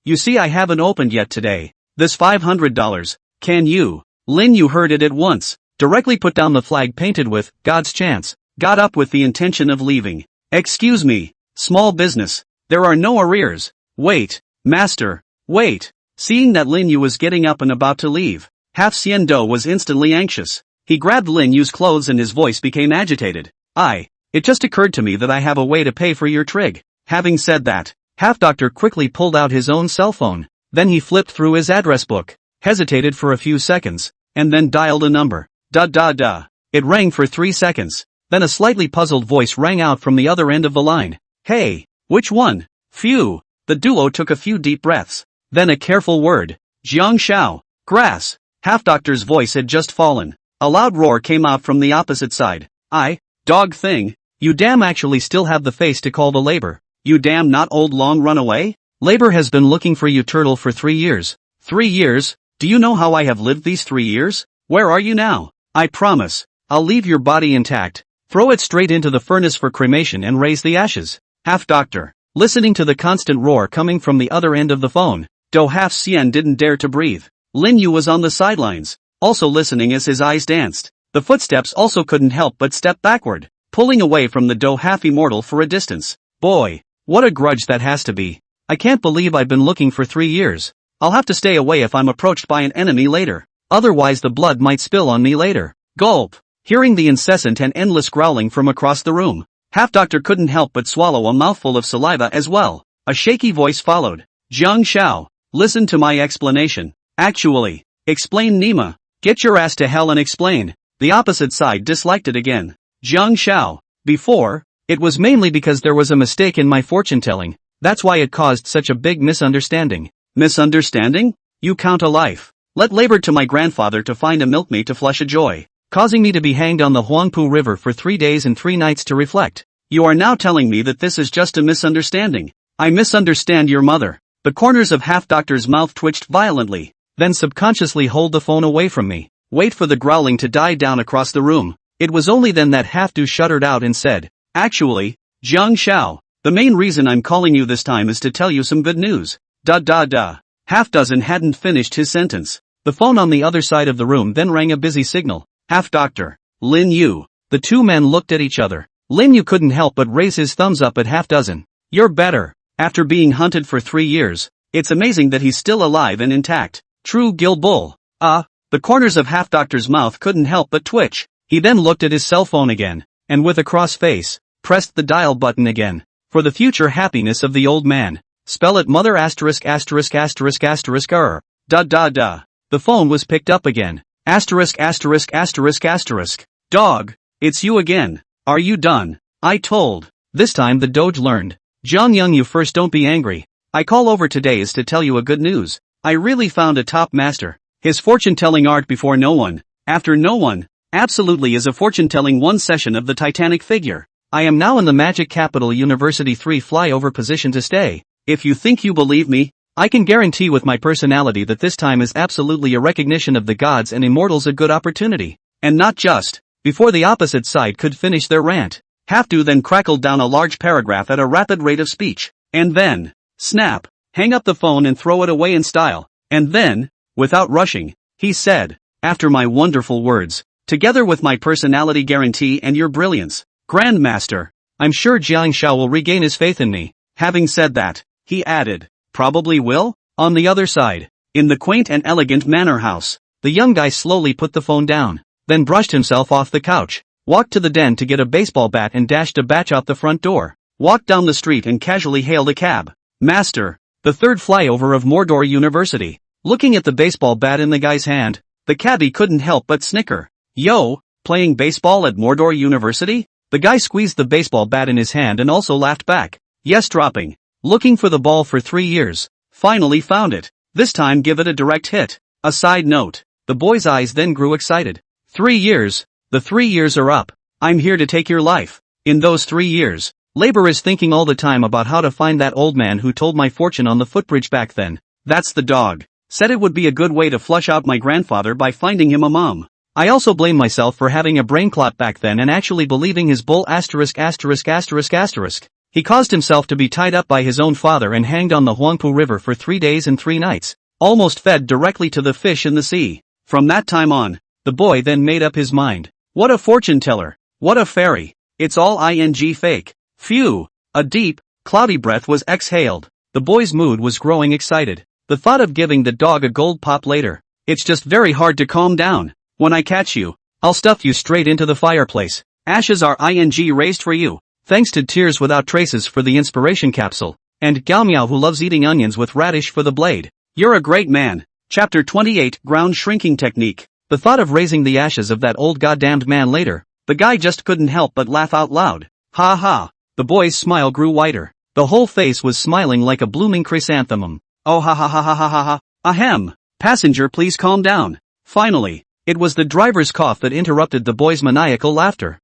You see I haven't opened yet today. This $500. Can you? Lin Yu heard it at once. Directly put down the flag painted with, God's chance. Got up with the intention of leaving. Excuse me. Small business. There are no arrears. Wait. Master. Wait. Seeing that Lin Yu was getting up and about to leave, Half-Sien-do was instantly anxious. He grabbed Lin Yu's clothes and his voice became agitated. It just occurred to me that I have a way to pay for your trig. Having said that, Half-Doctor quickly pulled out his own cell phone. Then he flipped through his address book, hesitated for a few seconds, and then dialed a number. It rang for 3 seconds. Then a slightly puzzled voice rang out from the other end of the line. Hey, which one? Phew. The duo took a few deep breaths. Then a careful word. Jiang Shao. Grass. Half-Doctor's voice had just fallen. A loud roar came out from the opposite side. Dog thing. You damn actually still have the face to call the labor. You damn not old long run away? Labor has been looking for you turtle for 3 years. 3 years? Do you know how I have lived these 3 years? Where are you now? I promise. I'll leave your body intact. Throw it straight into the furnace for cremation and raise the ashes. Half-Doctor. Listening to the constant roar coming from the other end of the phone, Do Half-Sien didn't dare to breathe. Lin Yu was on the sidelines, also listening as his eyes danced. The footsteps also couldn't help but step backward, pulling away from the Do Half-Immortal for a distance. Boy, what a grudge that has to be. I can't believe I've been looking for 3 years. I'll have to stay away if I'm approached by an enemy later. Otherwise the blood might spill on me later. Gulp. Hearing the incessant and endless growling from across the room, Half-Doctor couldn't help but swallow a mouthful of saliva as well. A shaky voice followed. Jiang Shao, listen to my explanation. Actually, explain Nima. Get your ass to hell and explain. The opposite side disliked it again. Jiang Shao. Before, it was mainly because there was a mistake in my fortune-telling. That's why it caused such a big misunderstanding. Misunderstanding? You count a life. Let labor to my grandfather to find a milkmaid to flush a joy, causing me to be hanged on the Huangpu River for 3 days and 3 nights to reflect. You are now telling me that this is just a misunderstanding. I misunderstand your mother. The corners of Half-Doctor's mouth twitched violently, then subconsciously hold the phone away from me. Wait for the growling to die down across the room. It was only then that Half-Do shuddered out and said, Actually, Jiang Shao, the main reason I'm calling you this time is to tell you some good news. Half-Dozen hadn't finished his sentence. The phone on the other side of the room then rang a busy signal. Half-Doctor. Lin Yu. The two men looked at each other. Lin Yu couldn't help but raise his thumbs up at Half-Dozen. You're better. After being hunted for 3 years, it's amazing that he's still alive and intact. True Gil Bull. The corners of Half-Doctor's mouth couldn't help but twitch. He then looked at his cell phone again, and with a cross face, pressed the dial button again. For the future happiness of the old man. Spell it mother asterisk asterisk asterisk asterisk er. The phone was picked up again. Asterisk asterisk asterisk asterisk. Dog, it's you again. Are you done? I told. This time the Doge learned. Zhang Young, you first, don't be angry. I call over today is to tell you a good news. I really found a top master. His fortune-telling art before no one, after no one, absolutely is a fortune-telling one session of the Titanic figure. I am now in the Magic Capital University 3 flyover position to stay. If you think you believe me, I can guarantee with my personality that this time is absolutely a recognition of the gods and immortals a good opportunity. And not just. Before the opposite side could finish their rant, Hafdu then crackled down a large paragraph at a rapid rate of speech. And then, snap, hang up the phone and throw it away in style. And then, without rushing, he said, after my wonderful words, together with my personality guarantee and your brilliance, Grandmaster, I'm sure Jiang Shao will regain his faith in me. Having said that, he added, probably will? On the other side, in the quaint and elegant manor house, the young guy slowly put the phone down, then brushed himself off the couch, walked to the den to get a baseball bat and dashed a batch out the front door, walked down the street and casually hailed a cab. Master, the third flyover of Mordor University. Looking at the baseball bat in the guy's hand, the cabbie couldn't help but snicker. Yo, playing baseball at Mordor University? The guy squeezed the baseball bat in his hand and also laughed back. Yes, dropping. Looking for the ball for 3 years. Finally found it. This time give it a direct hit. A side note. The boy's eyes then grew excited. 3 years. The 3 years are up. I'm here to take your life. In those 3 years, Labor is thinking all the time about how to find that old man who told my fortune on the footbridge back then. That's the dog. Said it would be a good way to flush out my grandfather by finding him a mom. I also blame myself for having a brain clot back then and actually believing his bull ********. He caused himself to be tied up by his own father and hanged on the Huangpu River for 3 days and 3 nights, almost fed directly to the fish in the sea. From that time on, the boy then made up his mind. What a fortune teller. What a fairy. It's all ing fake. Phew. A deep, cloudy breath was exhaled. The boy's mood was growing excited. The thought of giving the dog a gold pop later. It's just very hard to calm down. When I catch you, I'll stuff you straight into the fireplace. Ashes are ing raised for you. Thanks to Tears Without Traces for the inspiration capsule, and Gaomiao who loves eating onions with radish for the blade. You're a great man. Chapter 28 Ground Shrinking Technique. The thought of raising the ashes of that old goddamned man later, the guy just couldn't help but laugh out loud. Ha ha. The boy's smile grew wider. The whole face was smiling like a blooming chrysanthemum. Oh ha ha ha ha ha ha ha. Ahem. Passenger, please calm down. Finally, it was the driver's cough that interrupted the boy's maniacal laughter.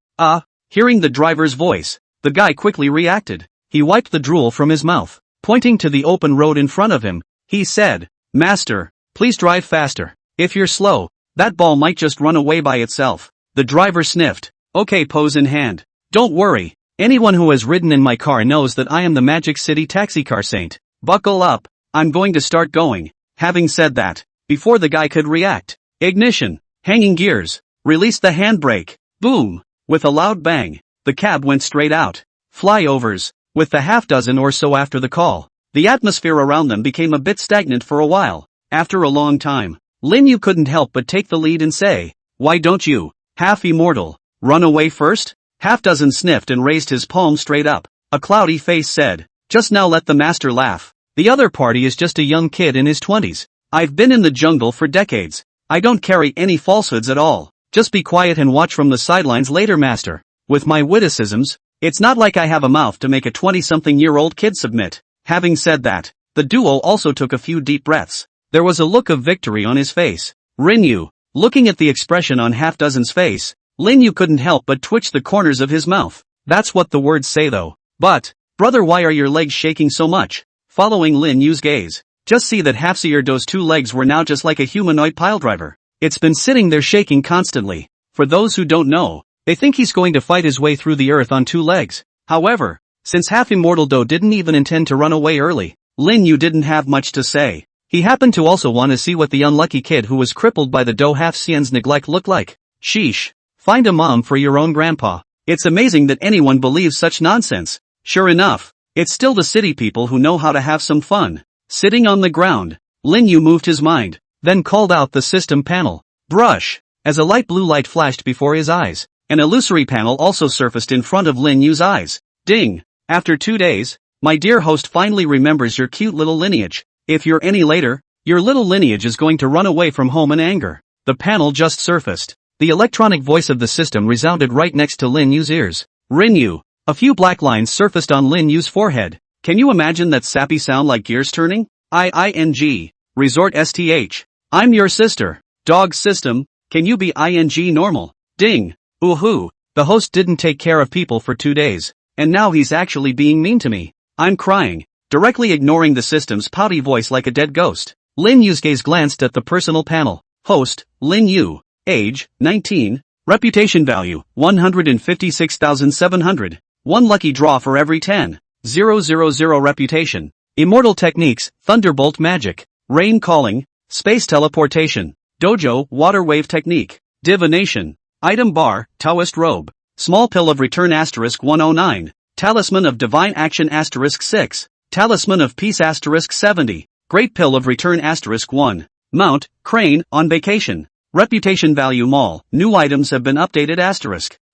Hearing the driver's voice, the guy quickly reacted. He wiped the drool from his mouth. Pointing to the open road in front of him, he said, Master, please drive faster. If you're slow, that ball might just run away by itself. The driver sniffed. Okay, pose in hand. Don't worry. Anyone who has ridden in my car knows that I am the Magic City taxi car saint. Buckle up. I'm going to start going. Having said that, before the guy could react, ignition, hanging gears, release the handbrake, boom, with a loud bang, the cab went straight out. Flyovers, with the half dozen or so after the call, the atmosphere around them became a bit stagnant for a while. After a long time, Lin Yu couldn't help but take the lead and say, why don't you, half immortal, run away first? Half dozen sniffed and raised his palm straight up. A cloudy face said, just now let the master laugh. The other party is just a young kid in his 20s. I've been in the jungle for decades. I don't carry any falsehoods at all. Just be quiet and watch from the sidelines later, master. With my witticisms, it's not like I have a mouth to make a 20-something-year-old kid submit. Having said that, the duo also took a few deep breaths. There was a look of victory on his face. Rinyu, looking at the expression on half dozen's face, Lin Yu couldn't help but twitch the corners of his mouth. That's what the words say though. But, brother, why are your legs shaking so much? Following Lin Yu's gaze, just see that Hafsierdo's 2 legs were now just like a humanoid piledriver. It's been sitting there shaking constantly. For those who don't know, they think he's going to fight his way through the earth on 2 legs. However, since Half Immortal Do didn't even intend to run away early, Lin Yu didn't have much to say. He happened to also want to see what the unlucky kid who was crippled by the Do Half Xian's neglect looked like. Sheesh. Find a mom for your own grandpa. It's amazing that anyone believes such nonsense. Sure enough, it's still the city people who know how to have some fun. Sitting on the ground, Lin Yu moved his mind, then called out the system panel. Brush. As a light blue light flashed before his eyes, an illusory panel also surfaced in front of Lin Yu's eyes. Ding. After 2 days, my dear host finally remembers your cute little lineage. If you're any later, your little lineage is going to run away from home in anger. The panel just surfaced. The electronic voice of the system resounded right next to Lin Yu's ears. Rinyu. A few black lines surfaced on Lin Yu's forehead. Can you imagine that sappy sound like gears turning? IING. Resort STH. I'm your sister. Dog system. Can you be ING normal? Ding. Ooh-hoo. The host didn't take care of people for 2 days, and now he's actually being mean to me. I'm crying, directly ignoring the system's pouty voice like a dead ghost. Lin Yu's gaze glanced at the personal panel. Host, Lin Yu. Age, 19. Reputation value, 156,700. 1 lucky draw for every 10. 000 reputation. Immortal techniques, thunderbolt magic, rain calling, space teleportation, dojo, water wave technique, divination, item bar, Taoist robe, small pill of return * 109, talisman of divine action * 6, talisman of peace * 70, great pill of return * 1, mount, crane, on vacation, reputation value mall, new items have been updated *.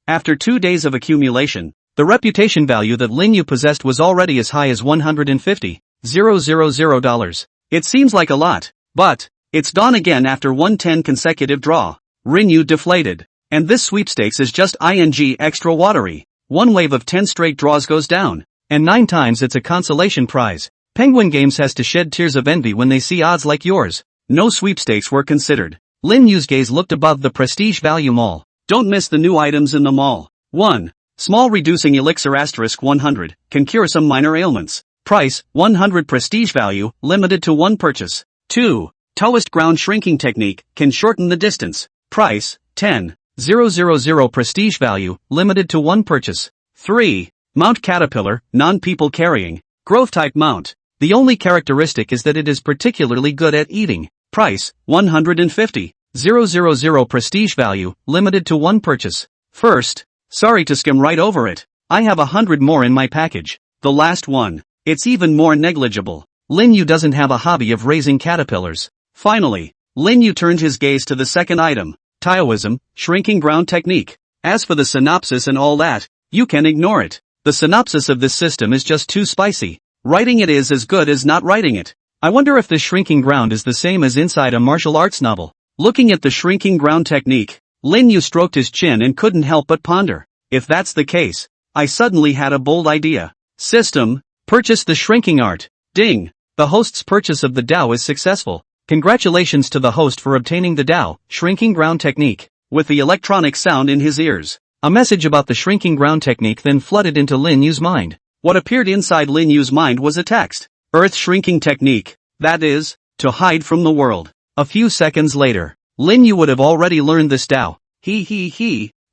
After 2 days of accumulation, the reputation value that Lin Yu possessed was already as high as $150,000. It seems like a lot, but it's gone again after 110 consecutive draw. Lin Yu deflated. And this sweepstakes is just extra watery. 1 wave of 10 straight draws goes down, and 9 times it's a consolation prize. Penguin Games has to shed tears of envy when they see odds like yours. No sweepstakes were considered. Lin Yu's gaze looked above the prestige value mall. Don't miss the new items in the mall. 1. Small reducing elixir * 100, can cure some minor ailments. Price, 100 prestige value, limited to 1 purchase. 2. Taoist ground shrinking technique, can shorten the distance. Price, 10. 000 prestige value, limited to 1 purchase. 3. Mount caterpillar, non-people carrying, growth type mount. The only characteristic is that it is particularly good at eating. Price, 150. 000 prestige value, limited to 1 purchase. First, sorry to skim right over it. I have 100 more in my package. The last one, it's even more negligible. Lin Yu doesn't have a hobby of raising caterpillars. Finally, Lin Yu turned his gaze to the second item. Taoism, shrinking ground technique. As for the synopsis and all that, you can ignore it. The synopsis of this system is just too spicy. Writing it is as good as not writing it. I wonder if the shrinking ground is the same as inside a martial arts novel. Looking at the shrinking ground technique, Lin Yu stroked his chin and couldn't help but ponder. If that's the case, I suddenly had a bold idea. System, purchase the shrinking art. Ding! The host's purchase of the Dao is successful. Congratulations to the host for obtaining the Dao, shrinking ground technique, with the electronic sound in his ears. A message about the shrinking ground technique then flooded into Lin Yu's mind. What appeared inside Lin Yu's mind was a text. Earth shrinking technique, that is, to hide from the world. A few seconds later, Lin Yu would have already learned this Dao.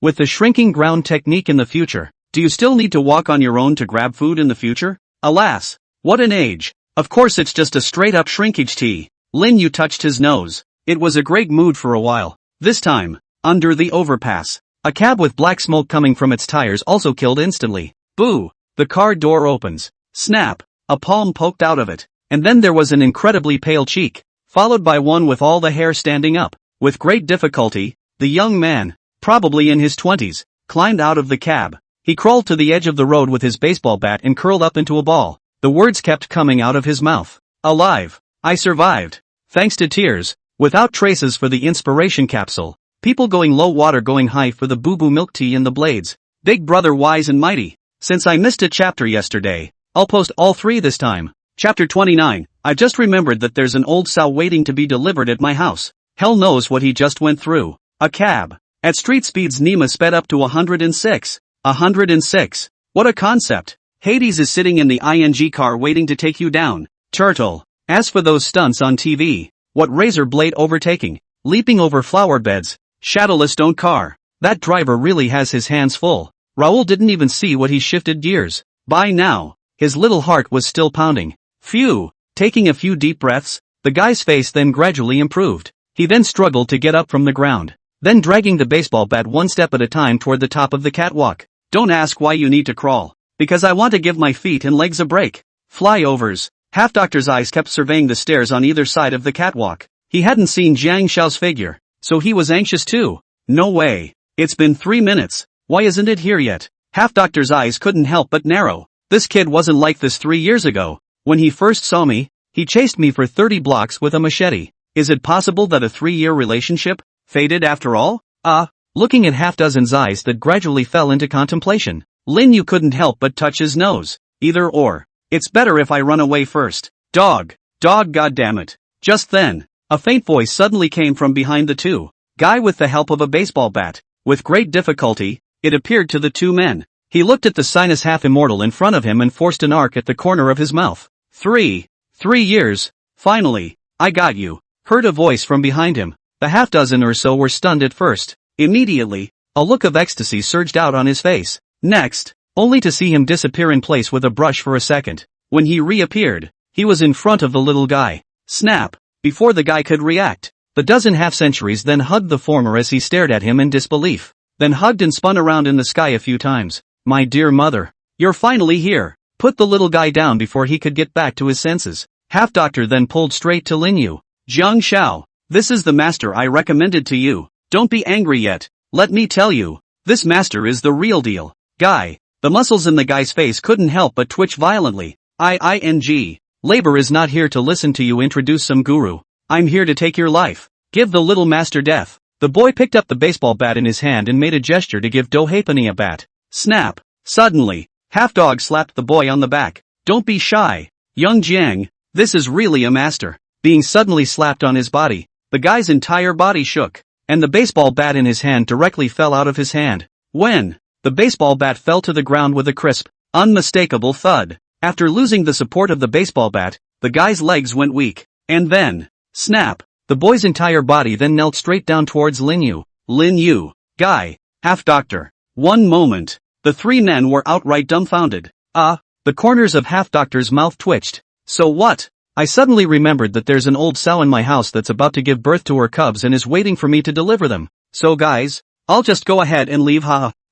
With the shrinking ground technique in the future, do you still need to walk on your own to grab food in the future? Alas, what an age. Of course it's just a straight-up shrinkage tea. Lin Yu touched his nose. It was a great mood for a while. This time, under the overpass, a cab with black smoke coming from its tires also killed instantly. Boo! The car door opens. Snap! A palm poked out of it. And then there was an incredibly pale cheek, followed by one with all the hair standing up. With great difficulty, the young man, probably in his 20s, climbed out of the cab. He crawled to the edge of the road with his baseball bat and curled up into a ball. The words kept coming out of his mouth. Alive! I survived. Thanks to tears, without traces for the inspiration capsule. People going low, water going high for the boo-boo milk tea in the blades. Big brother wise and mighty. Since I missed a chapter yesterday, I'll post all 3 this time. Chapter 29, I just remembered that there's an old sow waiting to be delivered at my house. Hell knows what he just went through. A cab. At street speeds Nima sped up to 106. 106. What a concept. Hades is sitting in the ING car waiting to take you down. Turtle. As for those stunts on TV, what razor blade overtaking, leaping over flower beds, shadowless don't car. That driver really has his hands full. Raoul didn't even see what he shifted gears. By now, his little heart was still pounding. Phew. Taking a few deep breaths, the guy's face then gradually improved. He then struggled to get up from the ground, then dragging the baseball bat one step at a time toward the top of the catwalk. Don't ask why you need to crawl. Because I want to give my feet and legs a break. Flyovers. Half-Doctor's eyes kept surveying the stairs on either side of the catwalk. He hadn't seen Jiang Xiao's figure, so he was anxious too. No way. It's been 3 minutes. Why isn't it here yet? Half-Doctor's eyes couldn't help but narrow. This kid wasn't like this 3 years ago. When he first saw me, he chased me for 30 blocks with a machete. Is it possible that a 3-year relationship faded after all? Looking at half-dozen's eyes that gradually fell into contemplation, Lin Yu couldn't help but touch his nose. Either or. It's better if I run away first. Dog, goddammit. Just then, a faint voice suddenly came from behind the two. Guy with the help of a baseball bat. With great difficulty, it appeared to the two men. He looked at the sinus half-immortal in front of him and forced an arc at the corner of his mouth. 3 years. Finally, I got you. Heard a voice from behind him. The half-dozen or so were stunned at first. Immediately, a look of ecstasy surged out on his face. Next, only to see him disappear in place with a brush for a second. When he reappeared, he was in front of the little guy. Snap! Before the guy could react, the dozen half-centuries then hugged the former as he stared at him in disbelief. Then hugged and spun around in the sky a few times. My dear mother, you're finally here. Put the little guy down before he could get back to his senses. Half-doctor then pulled straight to Lin Yu. Jiang Xiao, this is the master I recommended to you. Don't be angry yet. Let me tell you, this master is the real deal. Guy, the muscles in the guy's face couldn't help but twitch violently. Labor is not here to listen to you introduce some guru. I'm here to take your life. Give the little master death. The boy picked up the baseball bat in his hand and made a gesture to give Do Haepeni a bat. Snap! Suddenly, Half-Dog slapped the boy on the back. Don't be shy. Young Jiang, this is really a master. Being suddenly slapped on his body, the guy's entire body shook, and the baseball bat in his hand directly fell out of his hand. When the baseball bat fell to the ground with a crisp, unmistakable thud. After losing the support of the baseball bat, the guy's legs went weak. And then, snap! The boy's entire body then knelt straight down towards Lin Yu. Lin Yu, Guy, Half-Doctor. One moment. The three men were outright dumbfounded. The corners of Half-Doctor's mouth twitched. So what? I suddenly remembered that there's an old sow in my house that's about to give birth to her cubs and is waiting for me to deliver them. So guys, I'll just go ahead and leave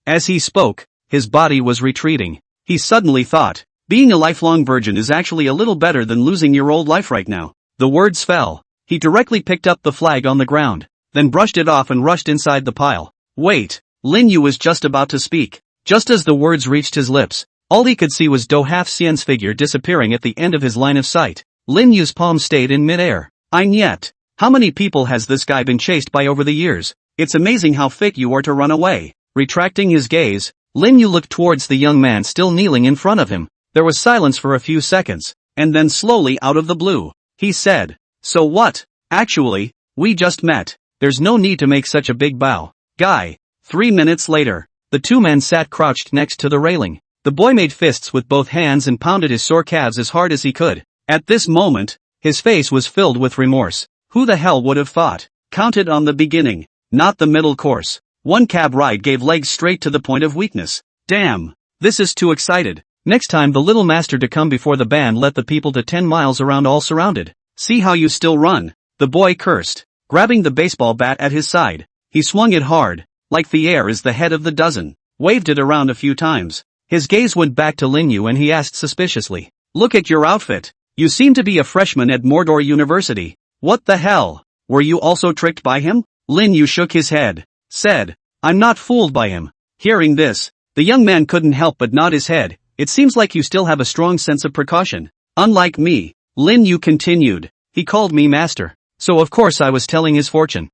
As he spoke, his body was retreating. He suddenly thought, being a lifelong virgin is actually a little better than losing your old life right now. The words fell. He directly picked up the flag on the ground, then brushed it off and rushed inside the pile. Wait, Lin Yu was just about to speak. Just as the words reached his lips, all he could see was Do Half-Xian's figure disappearing at the end of his line of sight. Lin Yu's palm stayed in midair. Yet, how many people has this guy been chased by over the years? It's amazing how fake you are to run away. Retracting his gaze, Lin Yu looked towards the young man still kneeling in front of him. There was silence for a few seconds, and then slowly out of the blue, he said, so what? Actually, we just met. There's no need to make such a big bow. Guy. 3 minutes later, the two men sat crouched next to the railing. The boy made fists with both hands and pounded his sore calves as hard as he could. At this moment, his face was filled with remorse. Who the hell would have thought? Counted on the beginning, not the middle course. One cab ride gave legs straight to the point of weakness. Damn, this is too excited. Next time the little master to come before the band let the people to 10 miles around all surrounded. See how you still run. The boy cursed, grabbing the baseball bat at his side. He swung it hard, like the air is the head of the dozen, waved it around a few times. His gaze went back to Lin Yu and he asked suspiciously, look at your outfit. You seem to be a freshman at Mordor University. What the hell? Were you also tricked by him? Lin Yu shook his head, said, I'm not fooled by him. Hearing this, the young man couldn't help but nod his head. It seems like you still have a strong sense of precaution. Unlike me, Lin Yu continued. He called me master. So of course I was telling his fortune.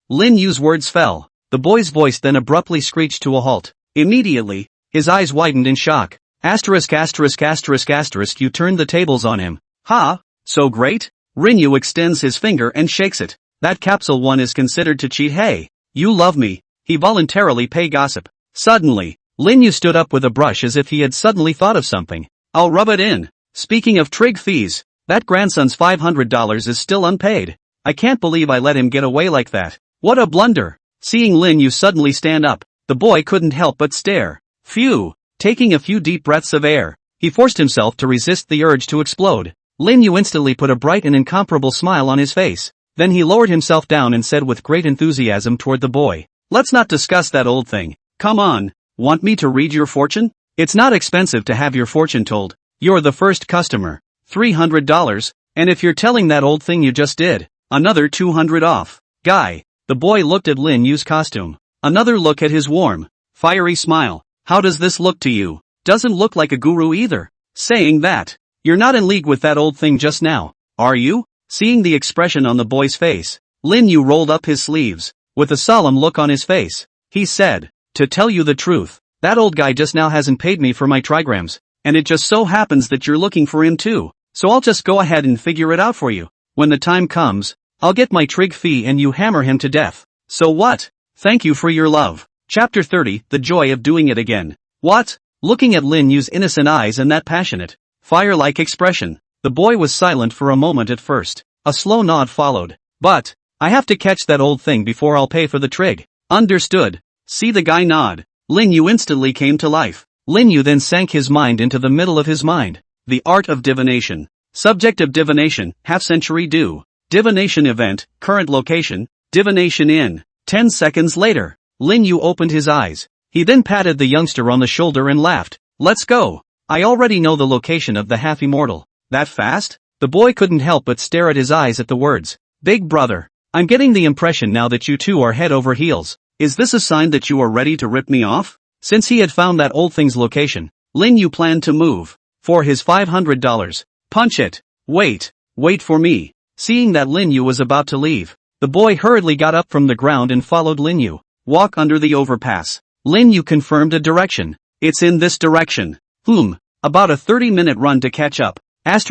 Lin Yu's words fell. The boy's voice then abruptly screeched to a halt. Immediately, his eyes widened in shock. You turned the tables on him. So great? Rinyu extends his finger and shakes it. That capsule one is considered to cheat. Hey, you love me. He voluntarily pay gossip. Suddenly, Lin Yu stood up with a brush as if he had suddenly thought of something. I'll rub it in. Speaking of trig fees, that grandson's $500 is still unpaid. I can't believe I let him get away like that. What a blunder. Seeing Lin Yu suddenly stand up, the boy couldn't help but stare. Phew. Taking a few deep breaths of air, he forced himself to resist the urge to explode. Lin Yu instantly put a bright and incomparable smile on his face. Then he lowered himself down and said with great enthusiasm toward the boy, let's not discuss that old thing. Come on. Want me to read your fortune? It's not expensive to have your fortune told. You're the first customer. $300, and if you're telling that old thing you just did, another $200 off. Guy. The boy looked at Lin Yu's costume. Another look at his warm, fiery smile. How does this look to you? Doesn't look like a guru either. Saying that, you're not in league with that old thing just now, are you? Seeing the expression on the boy's face, Lin Yu rolled up his sleeves. With a solemn look on his face, he said, to tell you the truth, that old guy just now hasn't paid me for my trigrams, and it just so happens that you're looking for him too, so I'll just go ahead and figure it out for you. When the time comes, I'll get my trig fee and you hammer him to death. So what? Thank you for your love. Chapter 30, The Joy of Doing It Again. What? Looking at Lin Yu's innocent eyes and that passionate, fire-like expression, the boy was silent for a moment at first. A slow nod followed. But, I have to catch that old thing before I'll pay for the trig. Understood. See the guy nod. Lin Yu instantly came to life. Lin Yu then sank his mind into the middle of his mind. The art of divination. Subject of divination, half-century due. Divination event, current location, divination in. 10 seconds later, Lin Yu opened his eyes. He then patted the youngster on the shoulder and laughed. Let's go. I already know the location of the half-immortal. That fast? The boy couldn't help but stare at his eyes at the words. Big brother. I'm getting the impression now that you two are head over heels. Is this a sign that you are ready to rip me off? Since he had found that old thing's location, Lin Yu planned to move. For his $500. Punch it. Wait for me. Seeing that Lin Yu was about to leave, the boy hurriedly got up from the ground and followed Lin Yu. Walk under the overpass. Lin Yu confirmed a direction. It's in this direction. About a 30-minute run to catch up. Run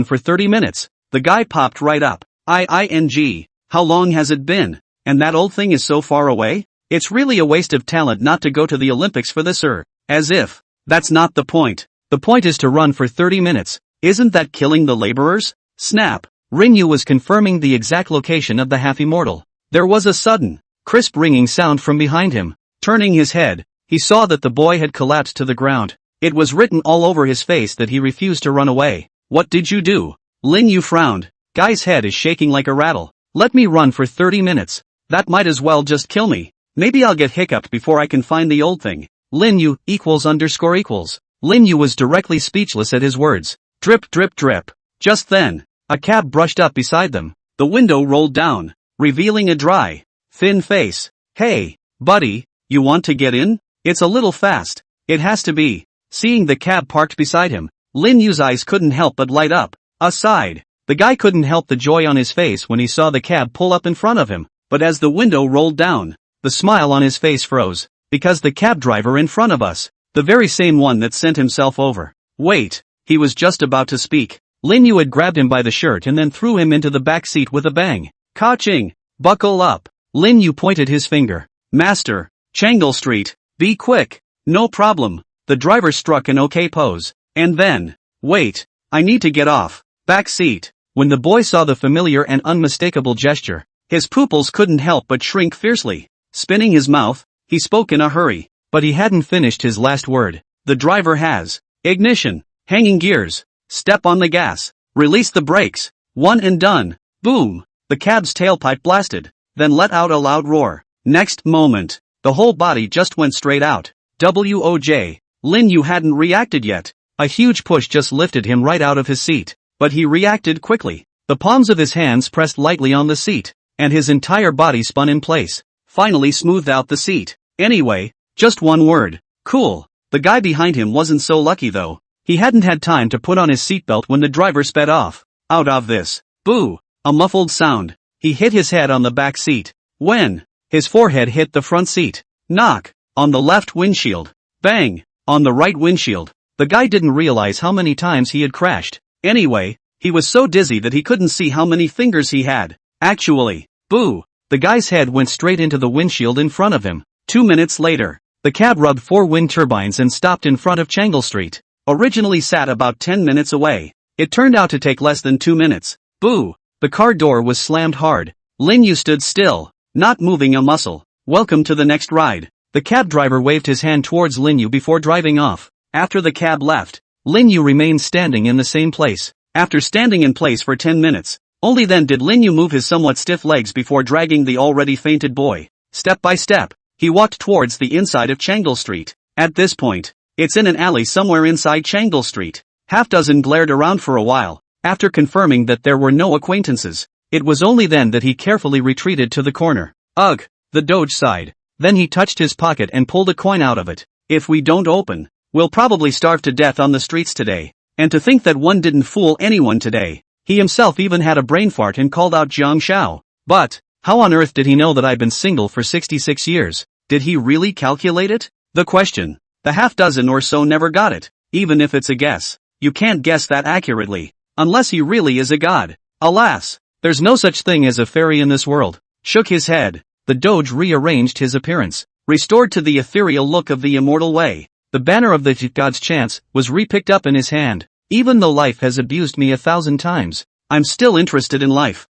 for 30 minutes. The guy popped right up. How long has it been? And that old thing is so far away? It's really a waste of talent not to go to the Olympics for this as if. That's not the point. The point is to run for 30 minutes. Isn't that killing the laborers? Snap. Lin Yu was confirming the exact location of the half-immortal. There was a sudden, crisp ringing sound from behind him. Turning his head, he saw that the boy had collapsed to the ground. It was written all over his face that he refused to run away. What did you do? Lin Yu frowned. Guy's head is shaking like a rattle. Let me run for 30 minutes. That might as well just kill me. Maybe I'll get hiccuped before I can find the old thing. Lin Yu ===. Lin Yu was directly speechless at his words. Drip drip drip. Just then, a cab brushed up beside them. The window rolled down, revealing a dry, thin face. Hey, buddy, you want to get in? It's a little fast. It has to be. Seeing the cab parked beside him, Lin Yu's eyes couldn't help but light up. Aside, the guy couldn't help the joy on his face when he saw the cab pull up in front of him. But as the window rolled down, the smile on his face froze. Because the cab driver in front of us, the very same one that sent himself over. Wait, he was just about to speak. Lin Yu had grabbed him by the shirt and then threw him into the back seat with a bang. Ka-ching! Buckle up. Lin Yu pointed his finger. Master, Changle Street, be quick. No problem. The driver struck an okay pose. And then, wait, I need to get off. Back seat. When the boy saw the familiar and unmistakable gesture, his pupils couldn't help but shrink fiercely. Spinning his mouth, he spoke in a hurry. But he hadn't finished his last word. The driver has. Ignition. Hanging gears. Step on the gas. Release the brakes. One and done. Boom. The cab's tailpipe blasted. Then let out a loud roar. Next moment, the whole body just went straight out. Woj. Lin Yu hadn't reacted yet. A huge push just lifted him right out of his seat. But he reacted quickly. The palms of his hands pressed lightly on the seat, and his entire body spun in place. Finally smoothed out the seat. Anyway, just one word. Cool. The guy behind him wasn't so lucky though. He hadn't had time to put on his seatbelt when the driver sped off. Out of this. Boo! A muffled sound. He hit his head on the back seat. When? His forehead hit the front seat. Knock. On the left windshield. Bang. On the right windshield. The guy didn't realize how many times he had crashed. Anyway, he was so dizzy that he couldn't see how many fingers he had. Actually. Boo! The guy's head went straight into the windshield in front of him. 2 minutes later, the cab rubbed 4 wind turbines and stopped in front of Changle Street. Originally sat about 10 minutes away. It turned out to take less than 2 minutes. Boo! The car door was slammed hard. Lin Yu stood still, not moving a muscle. Welcome to the next ride. The cab driver waved his hand towards Lin Yu before driving off. After the cab left, Lin Yu remained standing in the same place. After standing in place for 10 minutes, only then did Lin Yu move his somewhat stiff legs before dragging the already fainted boy. Step by step, he walked towards the inside of Changle Street. At this point, it's in an alley somewhere inside Changle Street. Half-dozen glared around for a while. After confirming that there were no acquaintances, it was only then that he carefully retreated to the corner. Ugh, the Doge sighed. Then he touched his pocket and pulled a coin out of it. If we don't open, we'll probably starve to death on the streets today. And to think that one didn't fool anyone today. He himself even had a brain fart and called out Jiang Shao. But, how on earth did he know that I've been single for 66 years? Did he really calculate it? The question. The half-dozen or so never got it. Even if it's a guess, you can't guess that accurately. Unless he really is a god. Alas, there's no such thing as a fairy in this world. Shook his head. the Doge rearranged his appearance, restored to the ethereal look of the immortal way. The banner of the God's chance was re-picked up in his hand. Even though life has abused me 1,000 times, I'm still interested in life.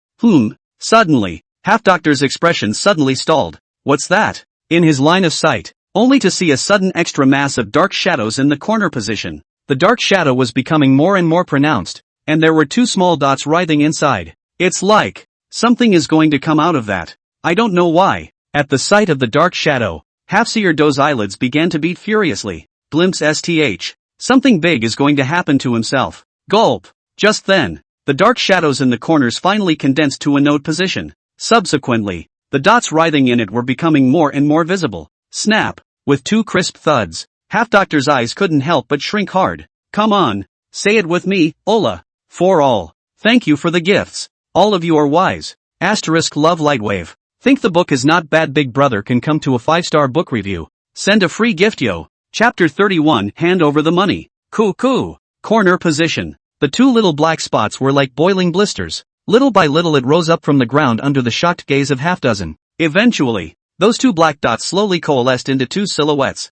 Suddenly, Half-Doctor's expression suddenly stalled. What's that? In his line of sight, only to see a sudden extra mass of dark shadows in the corner position. The dark shadow was becoming more and more pronounced, and there were 2 small dots writhing inside. It's like something is going to come out of that. I don't know why. At the sight of the dark shadow, Half-Seer Do's eyelids began to beat furiously. Glimpse STH. Something big is going to happen to himself. Gulp. Just then, the dark shadows in the corners finally condensed to a node position. Subsequently, the dots writhing in it were becoming more and more visible. Snap. With 2 crisp thuds, Half-Doctor's eyes couldn't help but shrink hard. Come on. Say it with me, Ola. For all. Thank you for the gifts. All of you are wise. Asterisk love Lightwave. Think the book is not bad? Big Brother can come to a 5-star book review. Send a free gift yo. Chapter 31. Hand over the money. Coo. Corner position. The 2 little black spots were like boiling blisters. Little by little it rose up from the ground under the shocked gaze of half-dozen. Eventually, those 2 black dots slowly coalesced into 2 silhouettes.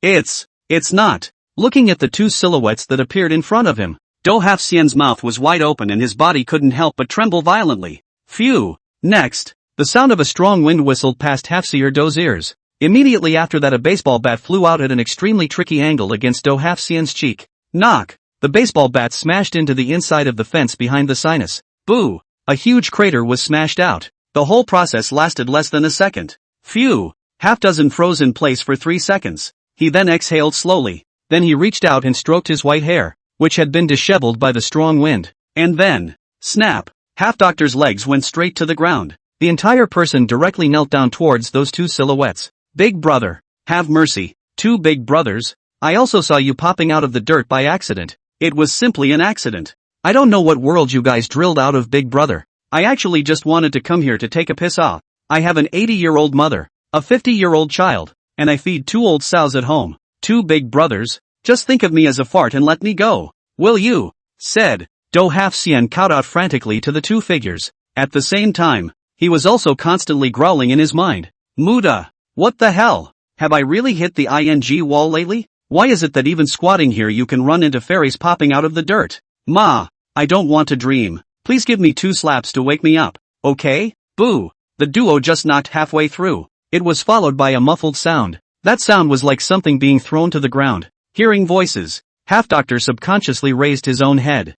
It's not. Looking at the 2 silhouettes that appeared in front of him, Do Half-Xian's mouth was wide open and his body couldn't help but tremble violently. Phew. Next, the sound of a strong wind whistled past Half-Seer Do's ears. Immediately after that a baseball bat flew out at an extremely tricky angle against Do Half-Xian's cheek. Knock! The baseball bat smashed into the inside of the fence behind the sinus. Boo! A huge crater was smashed out. The whole process lasted less than a second. Phew! Half-Dozen froze in place for 3 seconds. He then exhaled slowly. Then he reached out and stroked his white hair, which had been disheveled by the strong wind. And then, snap! Half-Doctor's legs went straight to the ground. The entire person directly knelt down towards those 2 silhouettes. Big Brother, have mercy. 2 big brothers. I also saw you popping out of the dirt by accident. It was simply an accident. I don't know what world you guys drilled out of Big Brother. I actually just wanted to come here to take a piss off. I have an 80-year-old mother, a 50-year-old child, and I feed 2 old sows at home. 2 big brothers. Just think of me as a fart and let me go. Will you? Said. Do Half-Xian cowed out frantically to the 2 figures. At the same time, he was also constantly growling in his mind. Muda. What the hell? Have I really hit the ing wall lately? Why is it that even squatting here you can run into fairies popping out of the dirt? Ma, I don't want to dream. Please give me 2 slaps to wake me up, okay? Boo! The duo just knocked halfway through. It was followed by a muffled sound. That sound was like something being thrown to the ground. Hearing voices, Half-Doctor subconsciously raised his own head.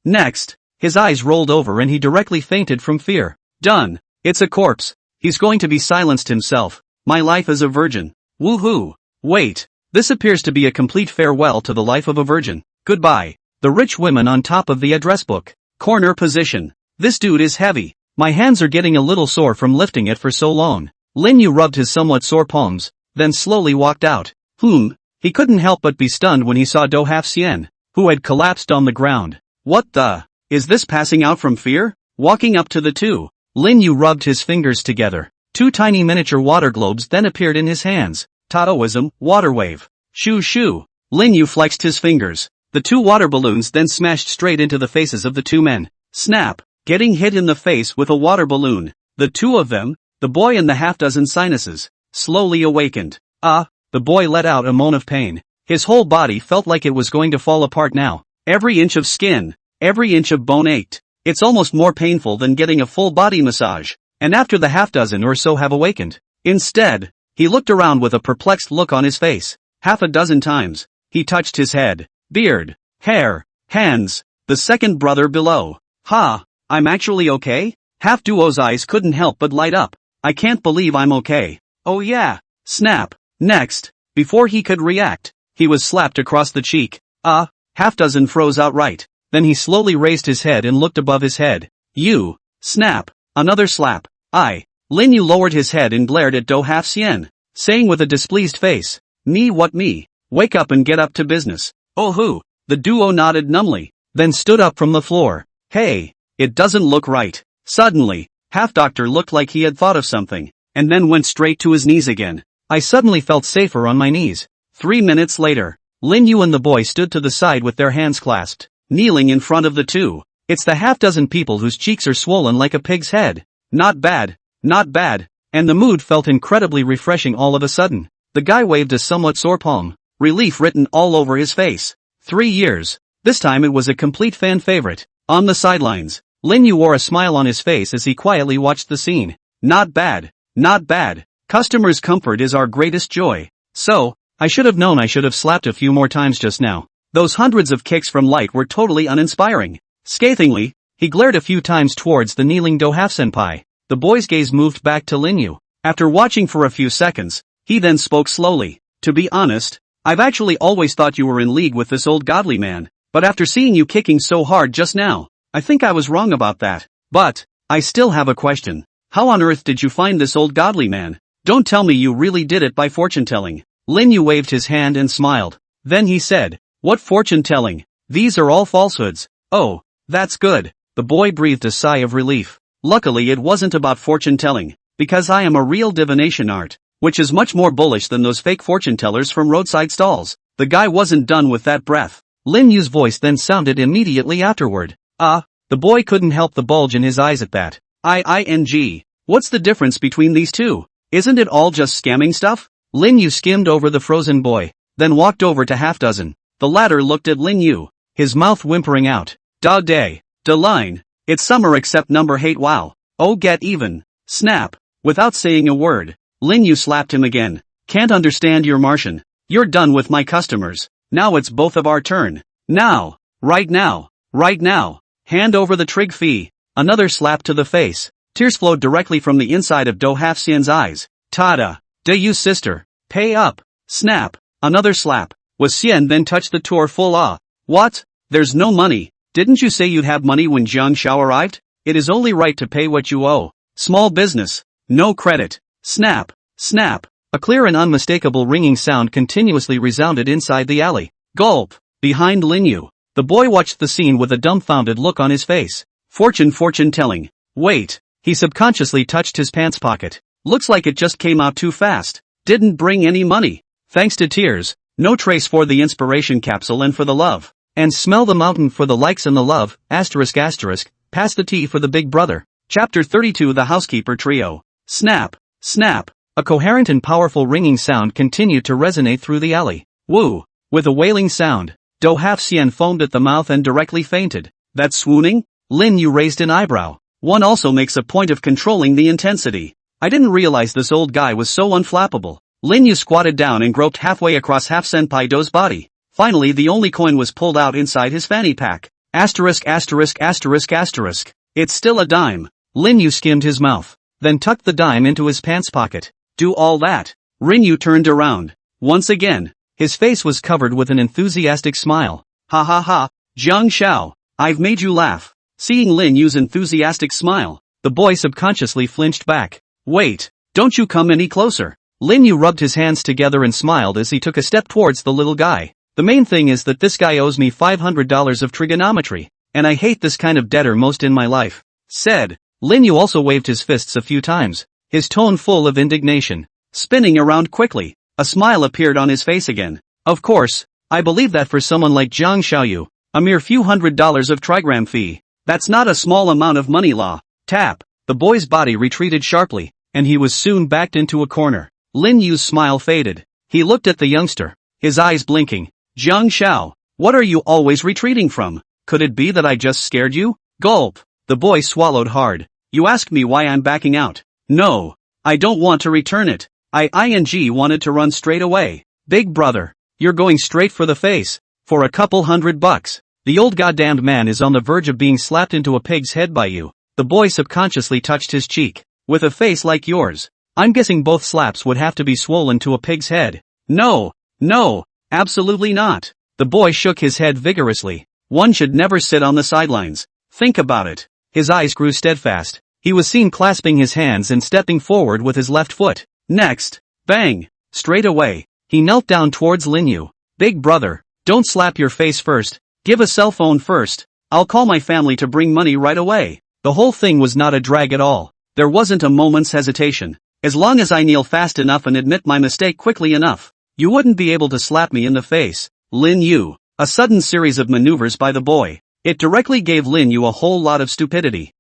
Next, his eyes rolled over and he directly fainted from fear. Done. It's a corpse. He's going to be silenced himself. My life as a virgin. Woohoo! Wait. This appears to be a complete farewell to the life of a virgin. Goodbye. The rich women on top of the address book. Corner position. This dude is heavy. My hands are getting a little sore from lifting it for so long. Lin Yu rubbed his somewhat sore palms, then slowly walked out. He couldn't help but be stunned when he saw Do Half-Xian, who had collapsed on the ground. What the? Is this passing out from fear? Walking up to the 2, Lin Yu rubbed his fingers together. 2 tiny miniature water globes then appeared in his hands. Taoism, water wave. Shoo. Lin Yu flexed his fingers. The 2 water balloons then smashed straight into the faces of the 2 men. Snap! Getting hit in the face with a water balloon. The 2 of them, the boy and the half-dozen sinuses, slowly awakened. The boy let out a moan of pain. His whole body felt like it was going to fall apart now. Every inch of skin, every inch of bone ached. It's almost more painful than getting a full body massage. And after the half-dozen or so have awakened. Instead, he looked around with a perplexed look on his face. Half a dozen times, he touched his head, beard, hair, hands, the second brother below. I'm actually okay? Half-Duo's eyes couldn't help but light up. I can't believe I'm okay. Oh yeah. Snap. Next, before he could react, he was slapped across the cheek. Half-dozen froze outright. Then he slowly raised his head and looked above his head. You. Snap. Another slap. Lin Yu lowered his head and glared at Do Half-Xian, saying with a displeased face, Me what me? Wake up and get up to business. Oh who? The duo nodded numbly, then stood up from the floor. Hey, it doesn't look right. Suddenly, Half-Doctor looked like he had thought of something, and then went straight to his knees again. I suddenly felt safer on my knees. 3 minutes later, Lin Yu and the boy stood to the side with their hands clasped, kneeling in front of the 2. It's the half-dozen people whose cheeks are swollen like a pig's head. Not bad, and the mood felt incredibly refreshing all of a sudden. The guy waved a somewhat sore palm, relief written all over his face. 3 years. This time it was a complete fan favorite. On the sidelines, Lin Yu wore a smile on his face as he quietly watched the scene. Not bad. Not bad. Customers' comfort is our greatest joy. So, I should have known I should have slapped a few more times just now. Those hundreds of kicks from Light were totally uninspiring. Scathingly, he glared a few times towards the kneeling Do-half-senpai. The boy's gaze moved back to Lin Yu. After watching for a few seconds, he then spoke slowly. To be honest, I've actually always thought you were in league with this old godly man, but after seeing you kicking so hard just now, I think I was wrong about that. But, I still have a question. How on earth did you find this old godly man? Don't tell me you really did it by fortune-telling. Lin Yu waved his hand and smiled. Then he said, what fortune-telling? These are all falsehoods. Oh, that's good. The boy breathed a sigh of relief. Luckily it wasn't about fortune-telling, because I am a real divination art, which is much more bullish than those fake fortune-tellers from roadside stalls. The guy wasn't done with that breath. Lin Yu's voice then sounded immediately afterward. The boy couldn't help the bulge in his eyes at that. What's the difference between these two? Isn't it all just scamming stuff? Lin Yu skimmed over the frozen boy, then walked over to half dozen. The latter looked at Lin Yu, his mouth whimpering out. Da day. Da line. It's summer except number hate wow. Oh get even. Snap. Without saying a word, Lin Yu slapped him again. Can't understand your Martian. You're done with my customers. Now it's both of our turn. Now. Right now. Right now. Hand over the trig fee. Another slap to the face. Tears flowed directly from the inside of Do-half-sen's eyes. Tada. De you sister. Pay up. Snap. Another slap. Was Xian then touched the tour full What? There's no money. Didn't you say you'd have money when Jiang Xiao arrived? It is only right to pay what you owe. Small business. No credit. Snap. Snap. A clear and unmistakable ringing sound continuously resounded inside the alley. Gulp. Behind Lin Yu. The boy watched the scene with a dumbfounded look on his face. Fortune-telling. Wait. He subconsciously touched his pants pocket. Looks like it just came out too fast. Didn't bring any money. Thanks to tears. No trace for the inspiration capsule and for the love. And smell the mountain for the likes and the love, ***, pass the tea for the big brother. Chapter 32 The Housekeeper Trio. Snap. Snap. A coherent and powerful ringing sound continued to resonate through the alley. Woo. With a wailing sound, Do-half-sen foamed at the mouth and directly fainted. That's swooning? Lin Yu raised an eyebrow. One also makes a point of controlling the intensity. I didn't realize this old guy was so unflappable. Lin Yu squatted down and groped halfway across half-senpai Do's body. Finally the only coin was pulled out inside his fanny pack. *********. It's still a dime. Lin Yu skimmed his mouth, then tucked the dime into his pants pocket. Do all that? Lin Yu turned around. Once again, his face was covered with an enthusiastic smile. Ha ha ha, Jiang Xiao, I've made you laugh. Seeing Lin Yu's enthusiastic smile, the boy subconsciously flinched back. Wait, don't you come any closer. Lin Yu rubbed his hands together and smiled as he took a step towards the little guy. The main thing is that this guy owes me $500 of trigonometry, and I hate this kind of debtor most in my life. Said. Lin Yu also waved his fists a few times, his tone full of indignation. Spinning around quickly, a smile appeared on his face again. Of course, I believe that for someone like Jiang Xiaoyu, a mere few $100s of trigram fee, that's not a small amount of money. Tap. The boy's body retreated sharply, and he was soon backed into a corner. Lin Yu's smile faded. He looked at the youngster, his eyes blinking. Jiang Xiao, what are you always retreating from? Could it be that I just scared you? Gulp. The boy swallowed hard. You ask me why I'm backing out. No. I don't want to return it. I wanted to run straight away. Big brother, you're going straight for the face. For a couple $100. The old goddamned man is on the verge of being slapped into a pig's head by you. The boy subconsciously touched his cheek. With a face like yours, I'm guessing both slaps would have to be swollen to a pig's head. No. Absolutely not. The boy shook his head vigorously. One should never sit on the sidelines. Think about it. His eyes grew steadfast. He was seen clasping his hands and stepping forward with his left foot. Next. Bang. Straight away. He knelt down towards Lin Yu. Big brother, don't slap your face first. Give a cell phone first. I'll call my family to bring money right away. The whole thing was not a drag at all. There wasn't a moment's hesitation. As long as I kneel fast enough and admit my mistake quickly enough, you wouldn't be able to slap me in the face. Lin Yu. A sudden series of maneuvers by the boy. It directly gave Lin Yu a whole lot of stupidity.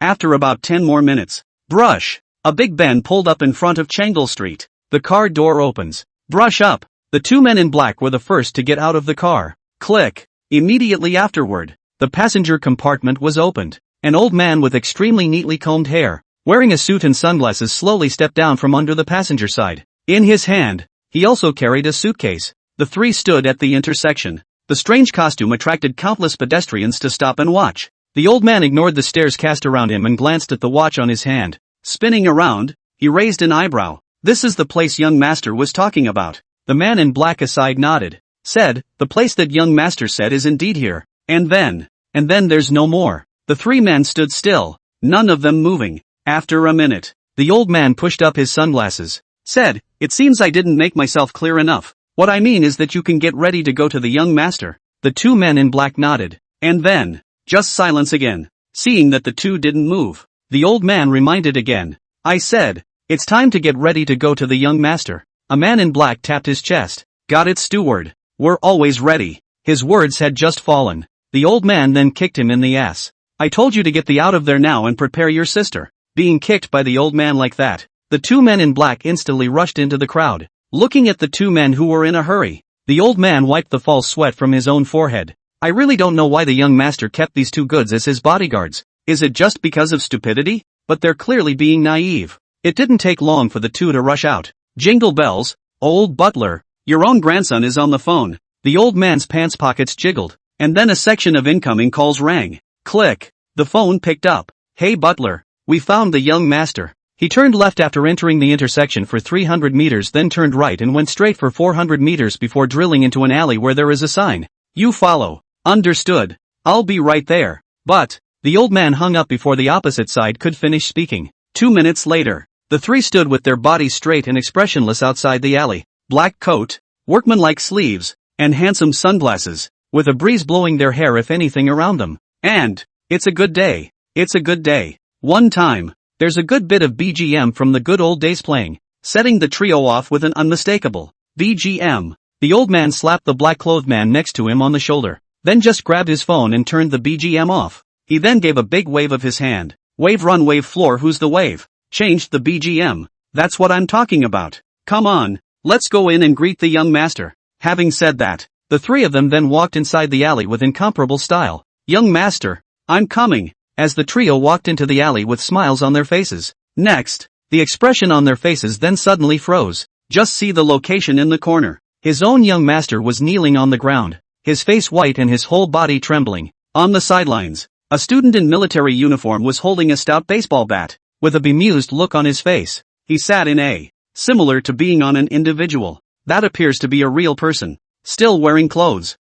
After about 10 more minutes. Brush. A big Ben pulled up in front of Changle Street. The car door opens. Brush up. The two men in black were the first to get out of the car. Click. Immediately afterward, the passenger compartment was opened. An old man with extremely neatly combed hair, wearing a suit and sunglasses, slowly stepped down from under the passenger side. In his hand, he also carried a suitcase. The three stood at the intersection. The strange costume attracted countless pedestrians to stop and watch. The old man ignored the stares cast around him and glanced at the watch on his hand. Spinning around, he raised an eyebrow. This is the place young master was talking about. The man in black aside nodded. Said, the place that young master said is indeed here. And then there's no more. The three men stood still, none of them moving. After a minute, the old man pushed up his sunglasses. Said, it seems I didn't make myself clear enough. What I mean is that you can get ready to go to the young master. The two men in black nodded. And then, just silence again. Seeing that the two didn't move, the old man reminded again. I said, it's time to get ready to go to the young master. A man in black tapped his chest. Got it, steward. We're always ready. His words had just fallen. The old man then kicked him in the ass. I told you to get the out of there now and prepare your sister. Being kicked by the old man like that, the two men in black instantly rushed into the crowd. Looking at the two men who were in a hurry, the old man wiped the false sweat from his own forehead. I really don't know why the young master kept these two goods as his bodyguards. Is it just because of stupidity? But they're clearly being naive. It didn't take long for the two to rush out. Jingle bells, old butler, your own grandson is on the phone. The old man's pants pockets jiggled, and then a section of incoming calls rang. Click. The phone picked up. Hey butler, we found the young master. He turned left after entering the intersection for 300 meters, then turned right and went straight for 400 meters before drilling into an alley where there is a sign. You follow. Understood. I'll be right there. But, the old man hung up before the opposite side could finish speaking. 2 minutes later, the three stood with their bodies straight and expressionless outside the alley. Black coat, workmanlike sleeves, and handsome sunglasses, with a breeze blowing their hair if anything around them. And, it's a good day. It's a good day. One time, there's a good bit of BGM from the good old days playing, setting the trio off with an unmistakable BGM. The old man slapped the black-clothed man next to him on the shoulder, then just grabbed his phone and turned the BGM off. He then gave a big wave of his hand. Wave run wave floor, who's the wave? Changed the BGM. That's what I'm talking about. Come on, let's go in and greet the young master. Having said that, the three of them then walked inside the alley with incomparable style. Young master, I'm coming. As the trio walked into the alley with smiles on their faces. Next, the expression on their faces then suddenly froze. Just see the location in the corner. His own young master was kneeling on the ground, his face white and his whole body trembling. On the sidelines, a student in military uniform was holding a stout baseball bat, with a bemused look on his face. He sat in a, similar to being on an individual, that appears to be a real person, still wearing clothes.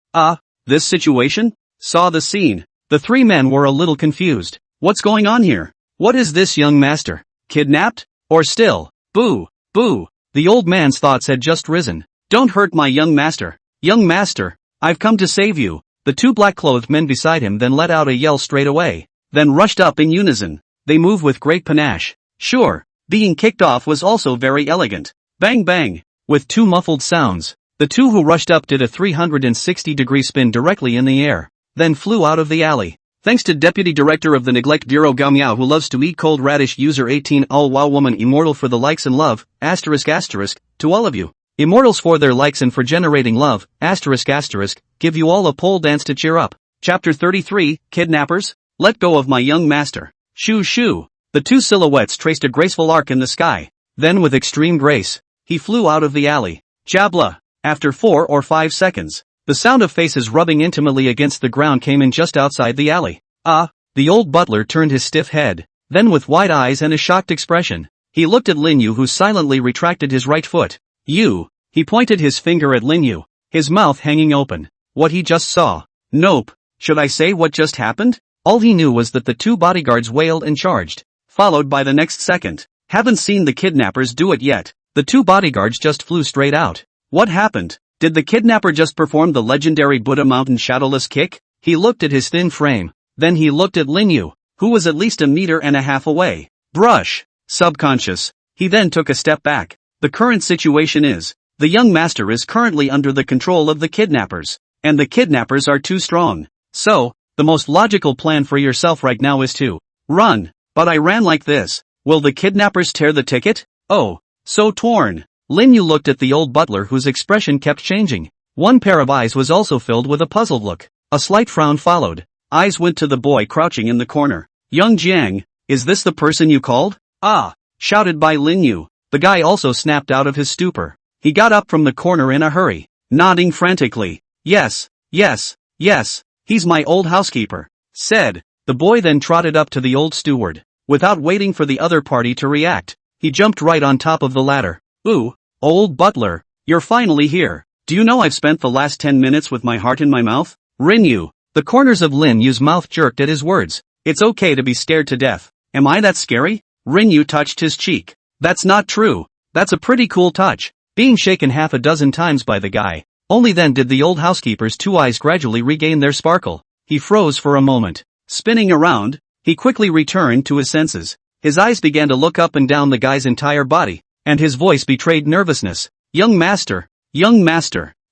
This situation? Saw the scene. The three men were a little confused. What's going on here? What is this young master? Kidnapped? Or still? Boo! Boo! The old man's thoughts had just risen. Don't hurt my young master. Young master, I've come to save you. The two black-clothed men beside him then let out a yell straight away, then rushed up in unison. They moved with great panache. Sure, being kicked off was also very elegant. Bang bang! With two muffled sounds, the two who rushed up did a 360-degree spin directly in the air, then flew out of the alley. Thanks to Deputy Director of the Neglect Bureau Gao Miao, who loves to eat cold radish, user 18 all wow woman Immortal for the likes and love, asterisk asterisk, to all of you. Immortals for their likes and for generating love, asterisk asterisk, give you all a pole dance to cheer up. Chapter 33, Kidnappers? Let go of my young master. Shoo shoo. The two silhouettes traced a graceful arc in the sky. Then with extreme grace, he flew out of the alley. Jabla. After 4 or 5 seconds, the sound of faces rubbing intimately against the ground came in just outside the alley. The old butler turned his stiff head. Then with wide eyes and a shocked expression, he looked at Lin Yu, who silently retracted his right foot. You. He pointed his finger at Lin Yu, his mouth hanging open. What he just saw. Nope. Should I say what just happened? All he knew was that the two bodyguards wailed and charged, followed by the next second. Haven't seen the kidnappers do it yet. The two bodyguards just flew straight out. What happened? Did the kidnapper just perform the legendary Buddha Mountain shadowless kick? He looked at his thin frame. Then he looked at Lin Yu, who was at least 1.5 meters away. Brush. Subconscious. He then took a step back. The current situation is, the young master is currently under the control of the kidnappers, and the kidnappers are too strong. So, the most logical plan for yourself right now is to run. But I ran like this. Will the kidnappers tear the ticket? Oh, so torn. Lin Yu looked at the old butler whose expression kept changing. One pair of eyes was also filled with a puzzled look. A slight frown followed. Eyes went to the boy crouching in the corner. Young Jiang, is this the person you called? Ah! Shouted by Lin Yu. The guy also snapped out of his stupor. He got up from the corner in a hurry, nodding frantically. Yes, yes, yes, he's my old housekeeper, said. The boy then trotted up to the old steward. Without waiting for the other party to react, he jumped right on top of the ladder. Ooh, old butler, you're finally here. Do you know I've spent the last 10 minutes with my heart in my mouth? Rinyu. The corners of Lin Yu's mouth jerked at his words. It's okay to be scared to death. Am I that scary? Rinyu touched his cheek. That's not true. That's a pretty cool touch. Being shaken half a dozen times by the guy. Only then did the old housekeeper's two eyes gradually regain their sparkle. He froze for a moment. Spinning around, he quickly returned to his senses. His eyes began to look up and down the guy's entire body, and his voice betrayed nervousness. Young master,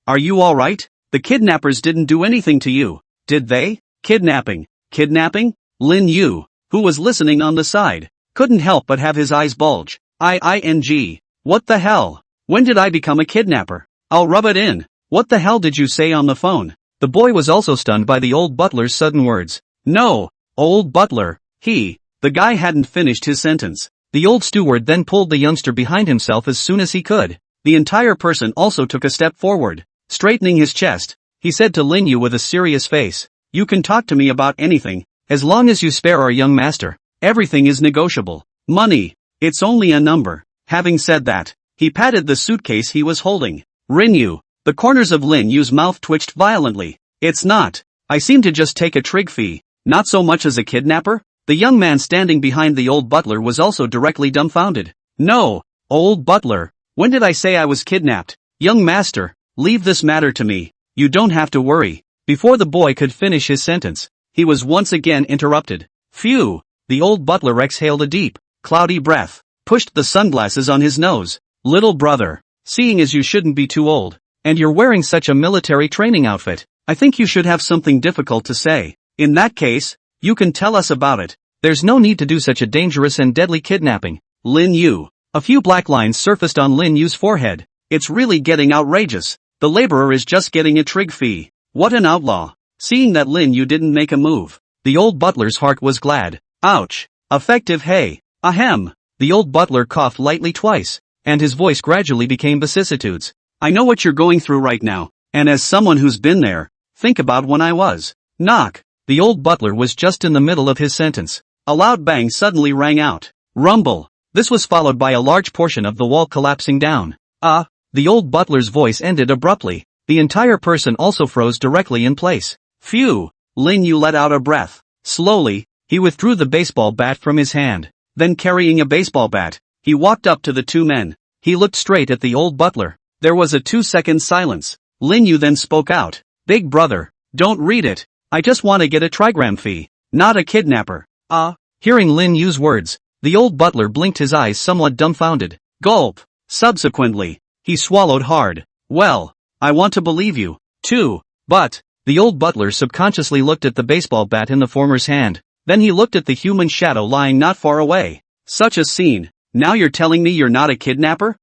are you alright? The kidnappers didn't do anything to you, did they? Kidnapping? Lin Yu, who was listening on the side, couldn't help but have his eyes bulge. What the hell? When did I become a kidnapper? I'll rub it in. What the hell did you say on the phone? The boy was also stunned by the old butler's sudden words. No, old butler, the guy hadn't finished his sentence. The old steward then pulled the youngster behind himself as soon as he could. The entire person also took a step forward. Straightening his chest, he said to Lin Yu with a serious face. You can talk to me about anything, as long as you spare our young master. Everything is negotiable. Money, it's only a number. Having said that, he patted the suitcase he was holding. Rinyu. The corners of Lin Yu's mouth twitched violently. It's not. I seem to just take a trig fee, not so much as a kidnapper? The young man standing behind the old butler was also directly dumbfounded. No, old butler, when did I say I was kidnapped? Young master, leave this matter to me. You don't have to worry. Before the boy could finish his sentence, he was once again interrupted. Phew! The old butler exhaled a deep, cloudy breath, pushed the sunglasses on his nose. Little brother, seeing as you shouldn't be too old, and you're wearing such a military training outfit, I think you should have something difficult to say. In that case, you can tell us about it. There's no need to do such a dangerous and deadly kidnapping. Lin Yu. A few black lines surfaced on Lin Yu's forehead. It's really getting outrageous. The laborer is just getting a trig fee. What an outlaw. Seeing that Lin Yu didn't make a move, the old butler's heart was glad. Ouch. Effective hey. Ahem. The old butler coughed lightly twice, and his voice gradually became vicissitudes. I know what you're going through right now, and as someone who's been there, think about when I was. Knock. The old butler was just in the middle of his sentence. A loud bang suddenly rang out. Rumble. This was followed by a large portion of the wall collapsing down. The old butler's voice ended abruptly. The entire person also froze directly in place. Phew. Lin Yu let out a breath. Slowly, he withdrew the baseball bat from his hand. Then carrying a baseball bat, he walked up to the two men. He looked straight at the old butler. There was a 2-second silence. Lin Yu then spoke out. Big brother, don't read it. I just want to get a trigram fee, not a kidnapper. Hearing Lin Yu's words, the old butler blinked his eyes somewhat dumbfounded. Gulp. Subsequently, he swallowed hard. Well, I want to believe you, too, but, the old butler subconsciously looked at the baseball bat in the former's hand. Then he looked at the human shadow lying not far away. Such a scene. Now you're telling me you're not a kidnapper?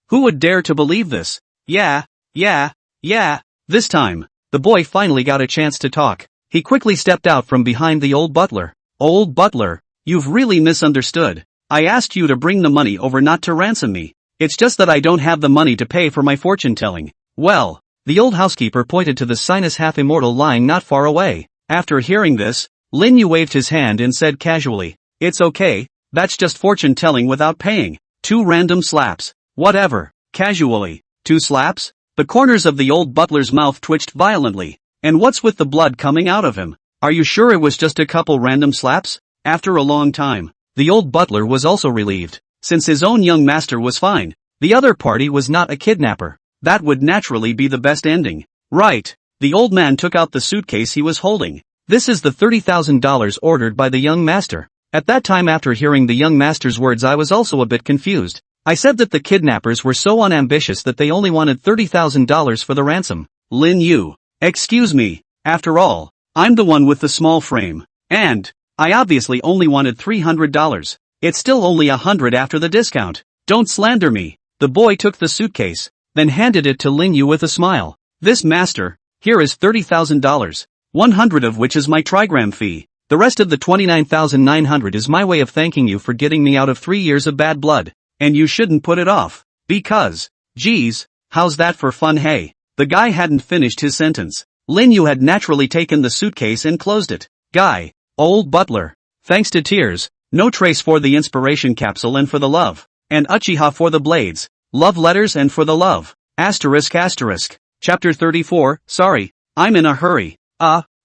Who would dare to believe this? Yeah. This time, the boy finally got a chance to talk. He quickly stepped out from behind the old butler. Old butler, you've really misunderstood. I asked you to bring the money over not to ransom me. It's just that I don't have the money to pay for my fortune telling. Well, the old housekeeper pointed to the sinus half-immortal lying not far away. After hearing this, Lin Yu waved his hand and said casually, it's okay, that's just fortune telling without paying. 2 random slaps. Whatever. Casually. 2 slaps? The corners of the old butler's mouth twitched violently. And what's with the blood coming out of him? Are you sure it was just a couple random slaps? After a long time, the old butler was also relieved. Since his own young master was fine, the other party was not a kidnapper. That would naturally be the best ending. Right. The old man took out the suitcase he was holding. This is the $30,000 ordered by the young master. At that time, after hearing the young master's words, I was also a bit confused. I said that the kidnappers were so unambitious that they only wanted $30,000 for the ransom. Lin Yu. Excuse me, after all, I'm the one with the small frame. And I obviously only wanted $300. It's still only 100 after the discount. Don't slander me. The boy took the suitcase, then handed it to Lin Yu with a smile. This master, here is $30,000. 100 of which is my trigram fee. The rest of the 29,900 is my way of thanking you for getting me out of 3 years of bad blood. And you shouldn't put it off. Because, geez, how's that for fun, hey? The guy hadn't finished his sentence. Lin Yu had naturally taken the suitcase and closed it. Guy, old butler. Thanks to tears, no trace for the inspiration capsule and for the love. And Uchiha for the blades. Love letters and for the love. Asterisk asterisk. Chapter 34, sorry, I'm in a hurry.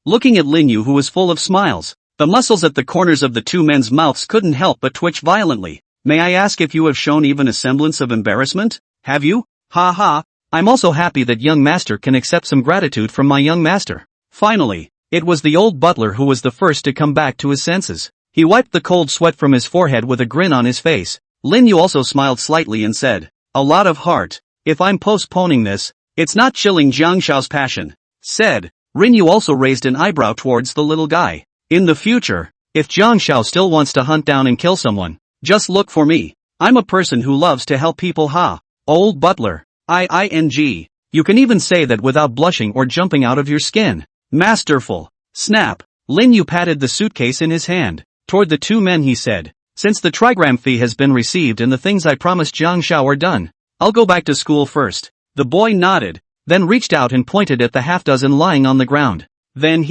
Looking at Lin Yu who was full of smiles. The muscles at the corners of the two men's mouths couldn't help but twitch violently. May I ask if you have shown even a semblance of embarrassment? Have you? Ha ha. I'm also happy that young master can accept some gratitude from my young master. Finally, it was the old butler who was the first to come back to his senses. He wiped the cold sweat from his forehead with a grin on his face. Lin Yu also smiled slightly and said, a lot of heart. If I'm postponing this, it's not chilling Jiang Shao's passion. Said, Rin Yu also raised an eyebrow towards the little guy. In the future, if Jiang Shao still wants to hunt down and kill someone, just look for me. I'm a person who loves to help people, ha. Old butler. ING. You can even say that without blushing or jumping out of your skin. Masterful. Snap. Lin Yu patted the suitcase in his hand. Toward the two men he said, since the trigram fee has been received and the things I promised Jiang Shao are done, I'll go back to school first. The boy nodded, then reached out and pointed at the half-dozen lying on the ground. Then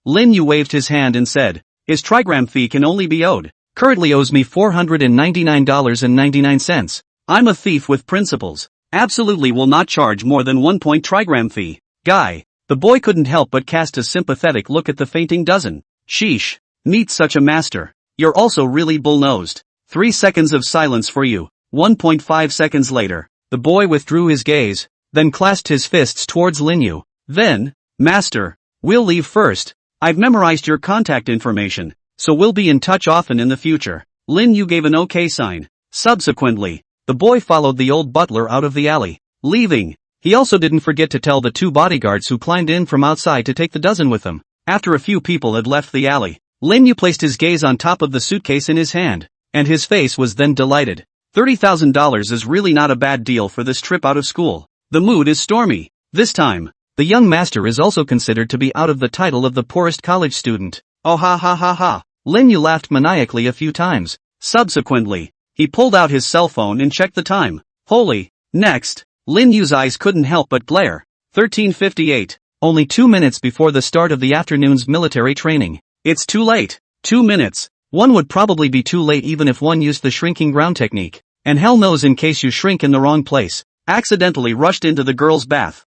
Lin Yu waved his hand and said, his trigram fee can only be owed. Currently owes me $499.99. I'm a thief with principles. Absolutely will not charge more than 1 point trigram fee. Guy. The boy couldn't help but cast a sympathetic look at the fainting dozen. Sheesh. Meet such a master. You're also really bull-nosed. 3 seconds of silence for you. 1.5 seconds later, the boy withdrew his gaze, then clasped his fists towards Lin Yu. Then, Master, we'll leave first. I've memorized your contact information, so we'll be in touch often in the future. Lin Yu gave an okay sign. Subsequently, the boy followed the old butler out of the alley. Leaving, he also didn't forget to tell the two bodyguards who climbed in from outside to take the dozen with them. After a few people had left the alley, Lin Yu placed his gaze on top of the suitcase in his hand, and his face was then delighted. $30,000 is really not a bad deal for this trip out of school. The mood is stormy. This time, the young master is also considered to be out of the title of the poorest college student. Oh ha ha ha ha. Lin Yu laughed maniacally a few times. Subsequently, he pulled out his cell phone and checked the time. Holy. Next, Lin Yu's eyes couldn't help but glare. 13:58. Only 2 minutes before the start of the afternoon's military training. It's too late. 2 minutes. One would probably be too late even if one used the shrinking ground technique. And hell knows in case you shrink in the wrong place. Accidentally rushed into the girl's bath.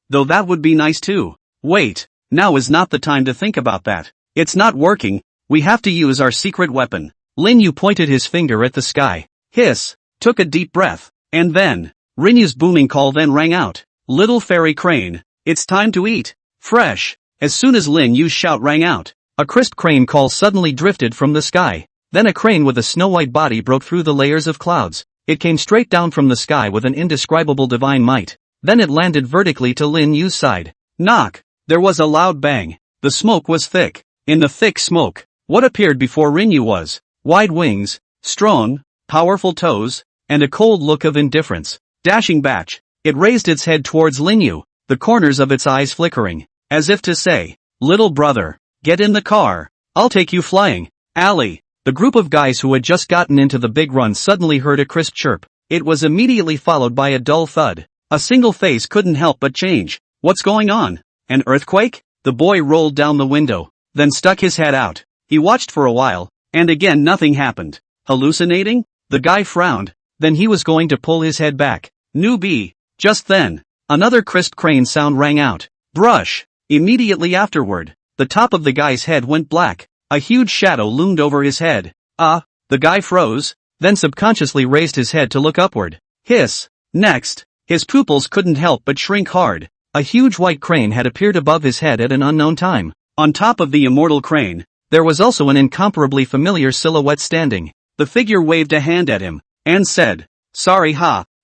Though that would be nice too. Wait, now is not the time to think about that. It's not working, we have to use our secret weapon. Lin Yu pointed his finger at the sky. Hiss, took a deep breath, and then, Rin Yu's booming call then rang out. Little fairy crane, it's time to eat. Fresh. As soon as Lin Yu's shout rang out, a crisp crane call suddenly drifted from the sky. Then a crane with a snow-white body broke through the layers of clouds. It came straight down from the sky with an indescribable divine might. Then it landed vertically to Lin Yu's side. Knock! There was a loud bang. The smoke was thick. In the thick smoke, what appeared before Rin Yu was wide wings, strong, powerful toes, and a cold look of indifference. Dashing back, it raised its head towards Lin Yu, the corners of its eyes flickering, as if to say, little brother, get in the car, I'll take you flying. Alley. The group of guys who had just gotten into the big run suddenly heard a crisp chirp. It was immediately followed by a dull thud. A single face couldn't help but change. What's going on? An earthquake? The boy rolled down the window, then stuck his head out. He watched for a while, and again nothing happened. Hallucinating? The guy frowned, then he was going to pull his head back. Newbie. Just then, another crisp crane sound rang out. Brush. Immediately afterward, the top of the guy's head went black. A huge shadow loomed over his head. The guy froze, then subconsciously raised his head to look upward. Hiss. Next, his pupils couldn't help but shrink hard. A huge white crane had appeared above his head at an unknown time. On top of the immortal crane, there was also an incomparably familiar silhouette standing. The figure waved a hand at him, and said, sorry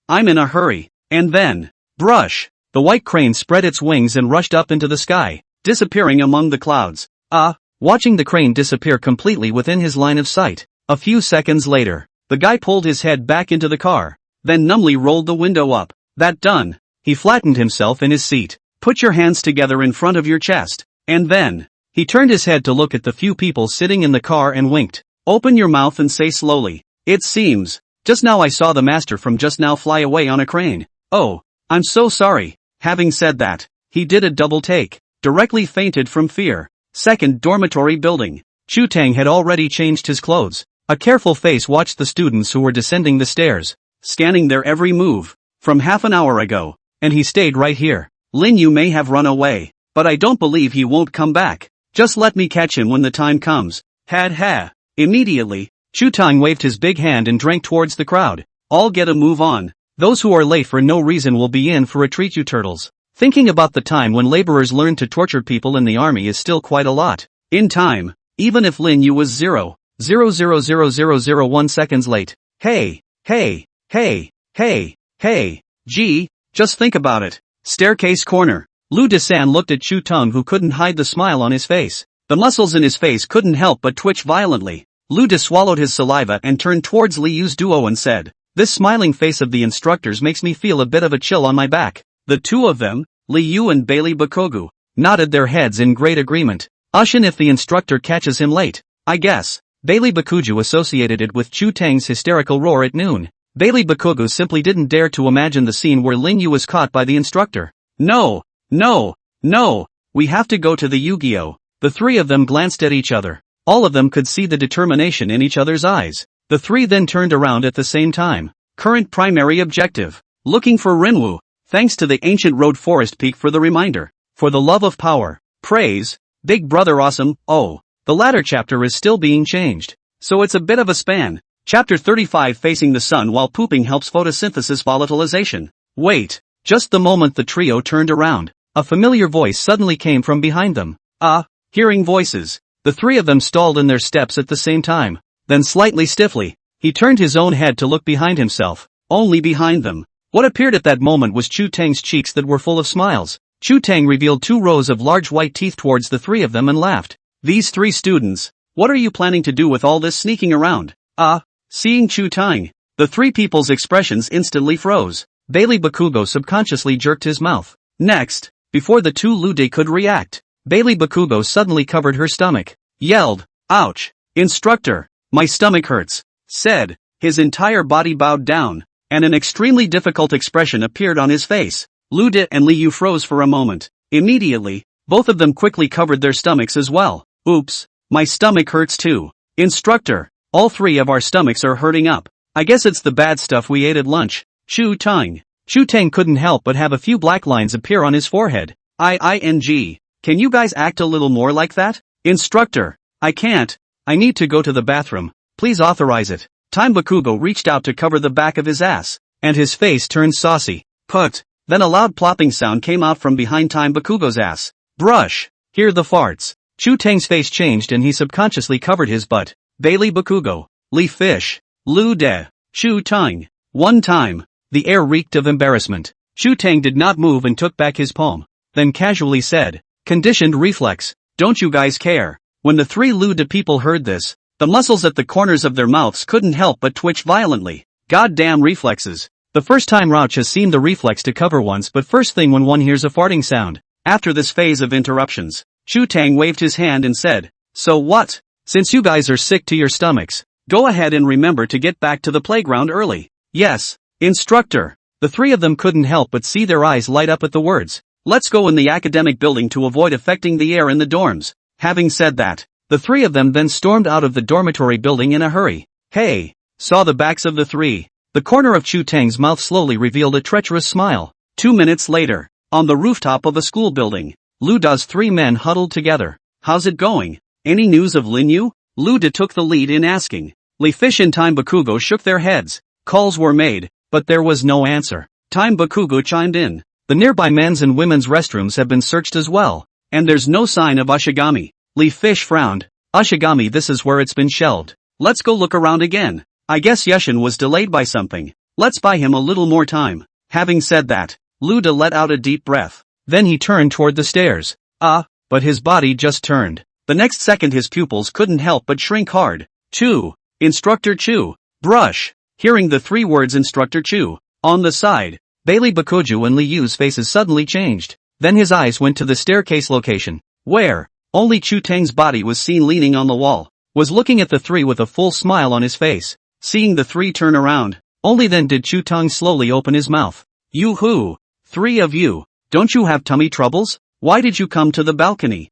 I'm in a hurry. And then, brush, the white crane spread its wings and rushed up into the sky, disappearing among the clouds. Watching the crane disappear completely within his line of sight, A few seconds later, the guy pulled his head back into the car, then numbly rolled the window up. That done, he flattened himself in his seat. Put your hands together in front of your chest. And then, he turned his head to look at the few people sitting in the car and winked. Open your mouth and say slowly. It seems, just now I saw the master from just now fly away on a crane. Oh, I'm so sorry. Having said that, he did a double take. Directly fainted from fear. Second dormitory building. Chu Tang had already changed his clothes. A careful face watched the students who were descending the stairs, scanning their every move. From half an hour ago, and he stayed right here. Lin Yu may have run away, but I don't believe he won't come back. Just let me catch him when the time comes. Had ha. Immediately, Chu Tang waved his big hand and drank towards the crowd. All get a move on. Those who are late for no reason will be in for a treat, you turtles. Thinking about the time when laborers learned to torture people in the army is still quite a lot. In time, even if Lin Yu was 0.0000001 seconds late. Hey, gee, just think about it. Staircase corner. Lu Desan looked at Chu Tang, who couldn't hide the smile on his face. The muscles in his face couldn't help but twitch violently. Lu De swallowed his saliva and turned towards Li Yu's duo and said, "This smiling face of the instructors makes me feel a bit of a chill on my back." The two of them, Li Yu and Bailey Bakogu, nodded their heads in great agreement. Ushin, if the instructor catches him late, I guess. Bailey Bakuju associated it with Chu Tang's hysterical roar at noon. Bailey Bakogu simply didn't dare to imagine the scene where Lin Yu was caught by the instructor. No, we have to go to the Yu-Gi-Oh! The three of them glanced at each other. All of them could see the determination in each other's eyes. The three then turned around at the same time. Current primary objective. Looking for Rinwu. Thanks to the ancient road Forest Peak for the reminder. For the love of power. Praise. Big brother awesome. Oh. The latter chapter is still being changed. So it's a bit of a span. Chapter 35 Facing the sun while pooping helps photosynthesis volatilization. Wait. Just the moment the trio turned around, a familiar voice suddenly came from behind them. Hearing voices. The three of them stalled in their steps at the same time. Then slightly stiffly, he turned his own head to look behind himself. Only behind them. What appeared at that moment was Chu Tang's cheeks that were full of smiles. Chu Tang revealed 2 rows of large white teeth towards the three of them and laughed. These 3 students, what are you planning to do with all this sneaking around? Seeing Chu Tang, the 3 people's expressions instantly froze. Bailey Bakugo subconsciously jerked his mouth. Next, before the 2 Lude could react, Bailey Bakugo suddenly covered her stomach, yelled, "Ouch! Instructor, my stomach hurts," said, his entire body bowed down, and an extremely difficult expression appeared on his face. Lude and Li Yu froze for a moment. Immediately, both of them quickly covered their stomachs as well. Oops, my stomach hurts too. Instructor, all 3 of our stomachs are hurting up. I guess it's the bad stuff we ate at lunch. Chu Tang couldn't help but have a few black lines appear on his forehead. Can you guys act a little more like that? Instructor, I can't. I need to go to the bathroom. Please authorize it. Time Bakugo reached out to cover the back of his ass, and his face turned saucy. Put. Then a loud plopping sound came out from behind Time Bakugo's ass. Brush. Hear the farts. Chu Tang's face changed and he subconsciously covered his butt. Bailey Bakugo, Li Fish, Lu De, Chu Tang. One time. The air reeked of embarrassment. Chu Tang did not move and took back his palm. Then casually said, "Conditioned reflex. Don't you guys care?" When the 3 Lu De people heard this, the muscles at the corners of their mouths couldn't help but twitch violently. Goddamn reflexes. The first time Rauch has seen the reflex to cover once, but first thing when one hears a farting sound. After this phase of interruptions, Chu Tang waved his hand and said, "So what? Since you guys are sick to your stomachs, go ahead and remember to get back to the playground early." "Yes, instructor." The 3 of them couldn't help but see their eyes light up at the words. "Let's go in the academic building to avoid affecting the air in the dorms." Having said that, the 3 of them then stormed out of the dormitory building in a hurry. Hey! Saw the backs of the 3. The corner of Chu Tang's mouth slowly revealed a treacherous smile. 2 minutes later, on the rooftop of a school building, Lu Da's 3 men huddled together. "How's it going? Any news of Lin Yu?" Lu Da took the lead in asking. Li Fish and Time Bakugo shook their heads. Calls were made, but there was no answer. Time Bakugo chimed in. The nearby men's and women's restrooms have been searched as well, and there's no sign of Ushigami. Li Fish frowned. "Ushigami, this is where it's been shelved. Let's go look around again. I guess Yushin was delayed by something. Let's buy him a little more time." Having said that, Lu Da let out a deep breath. Then he turned toward the stairs. But his body just turned. The next second his pupils couldn't help but shrink hard. 2. Instructor Chu. Brush. Hearing the 3 words Instructor Chu. On the side, Bailey Bakuju and Li Yu's faces suddenly changed. Then his eyes went to the staircase location, where only Chu Tang's body was seen leaning on the wall, was looking at the 3 with a full smile on his face. Seeing the 3 turn around, only then did Chu Tang slowly open his mouth. You who? 3 of you, don't you have tummy troubles? Why did you come to the balcony?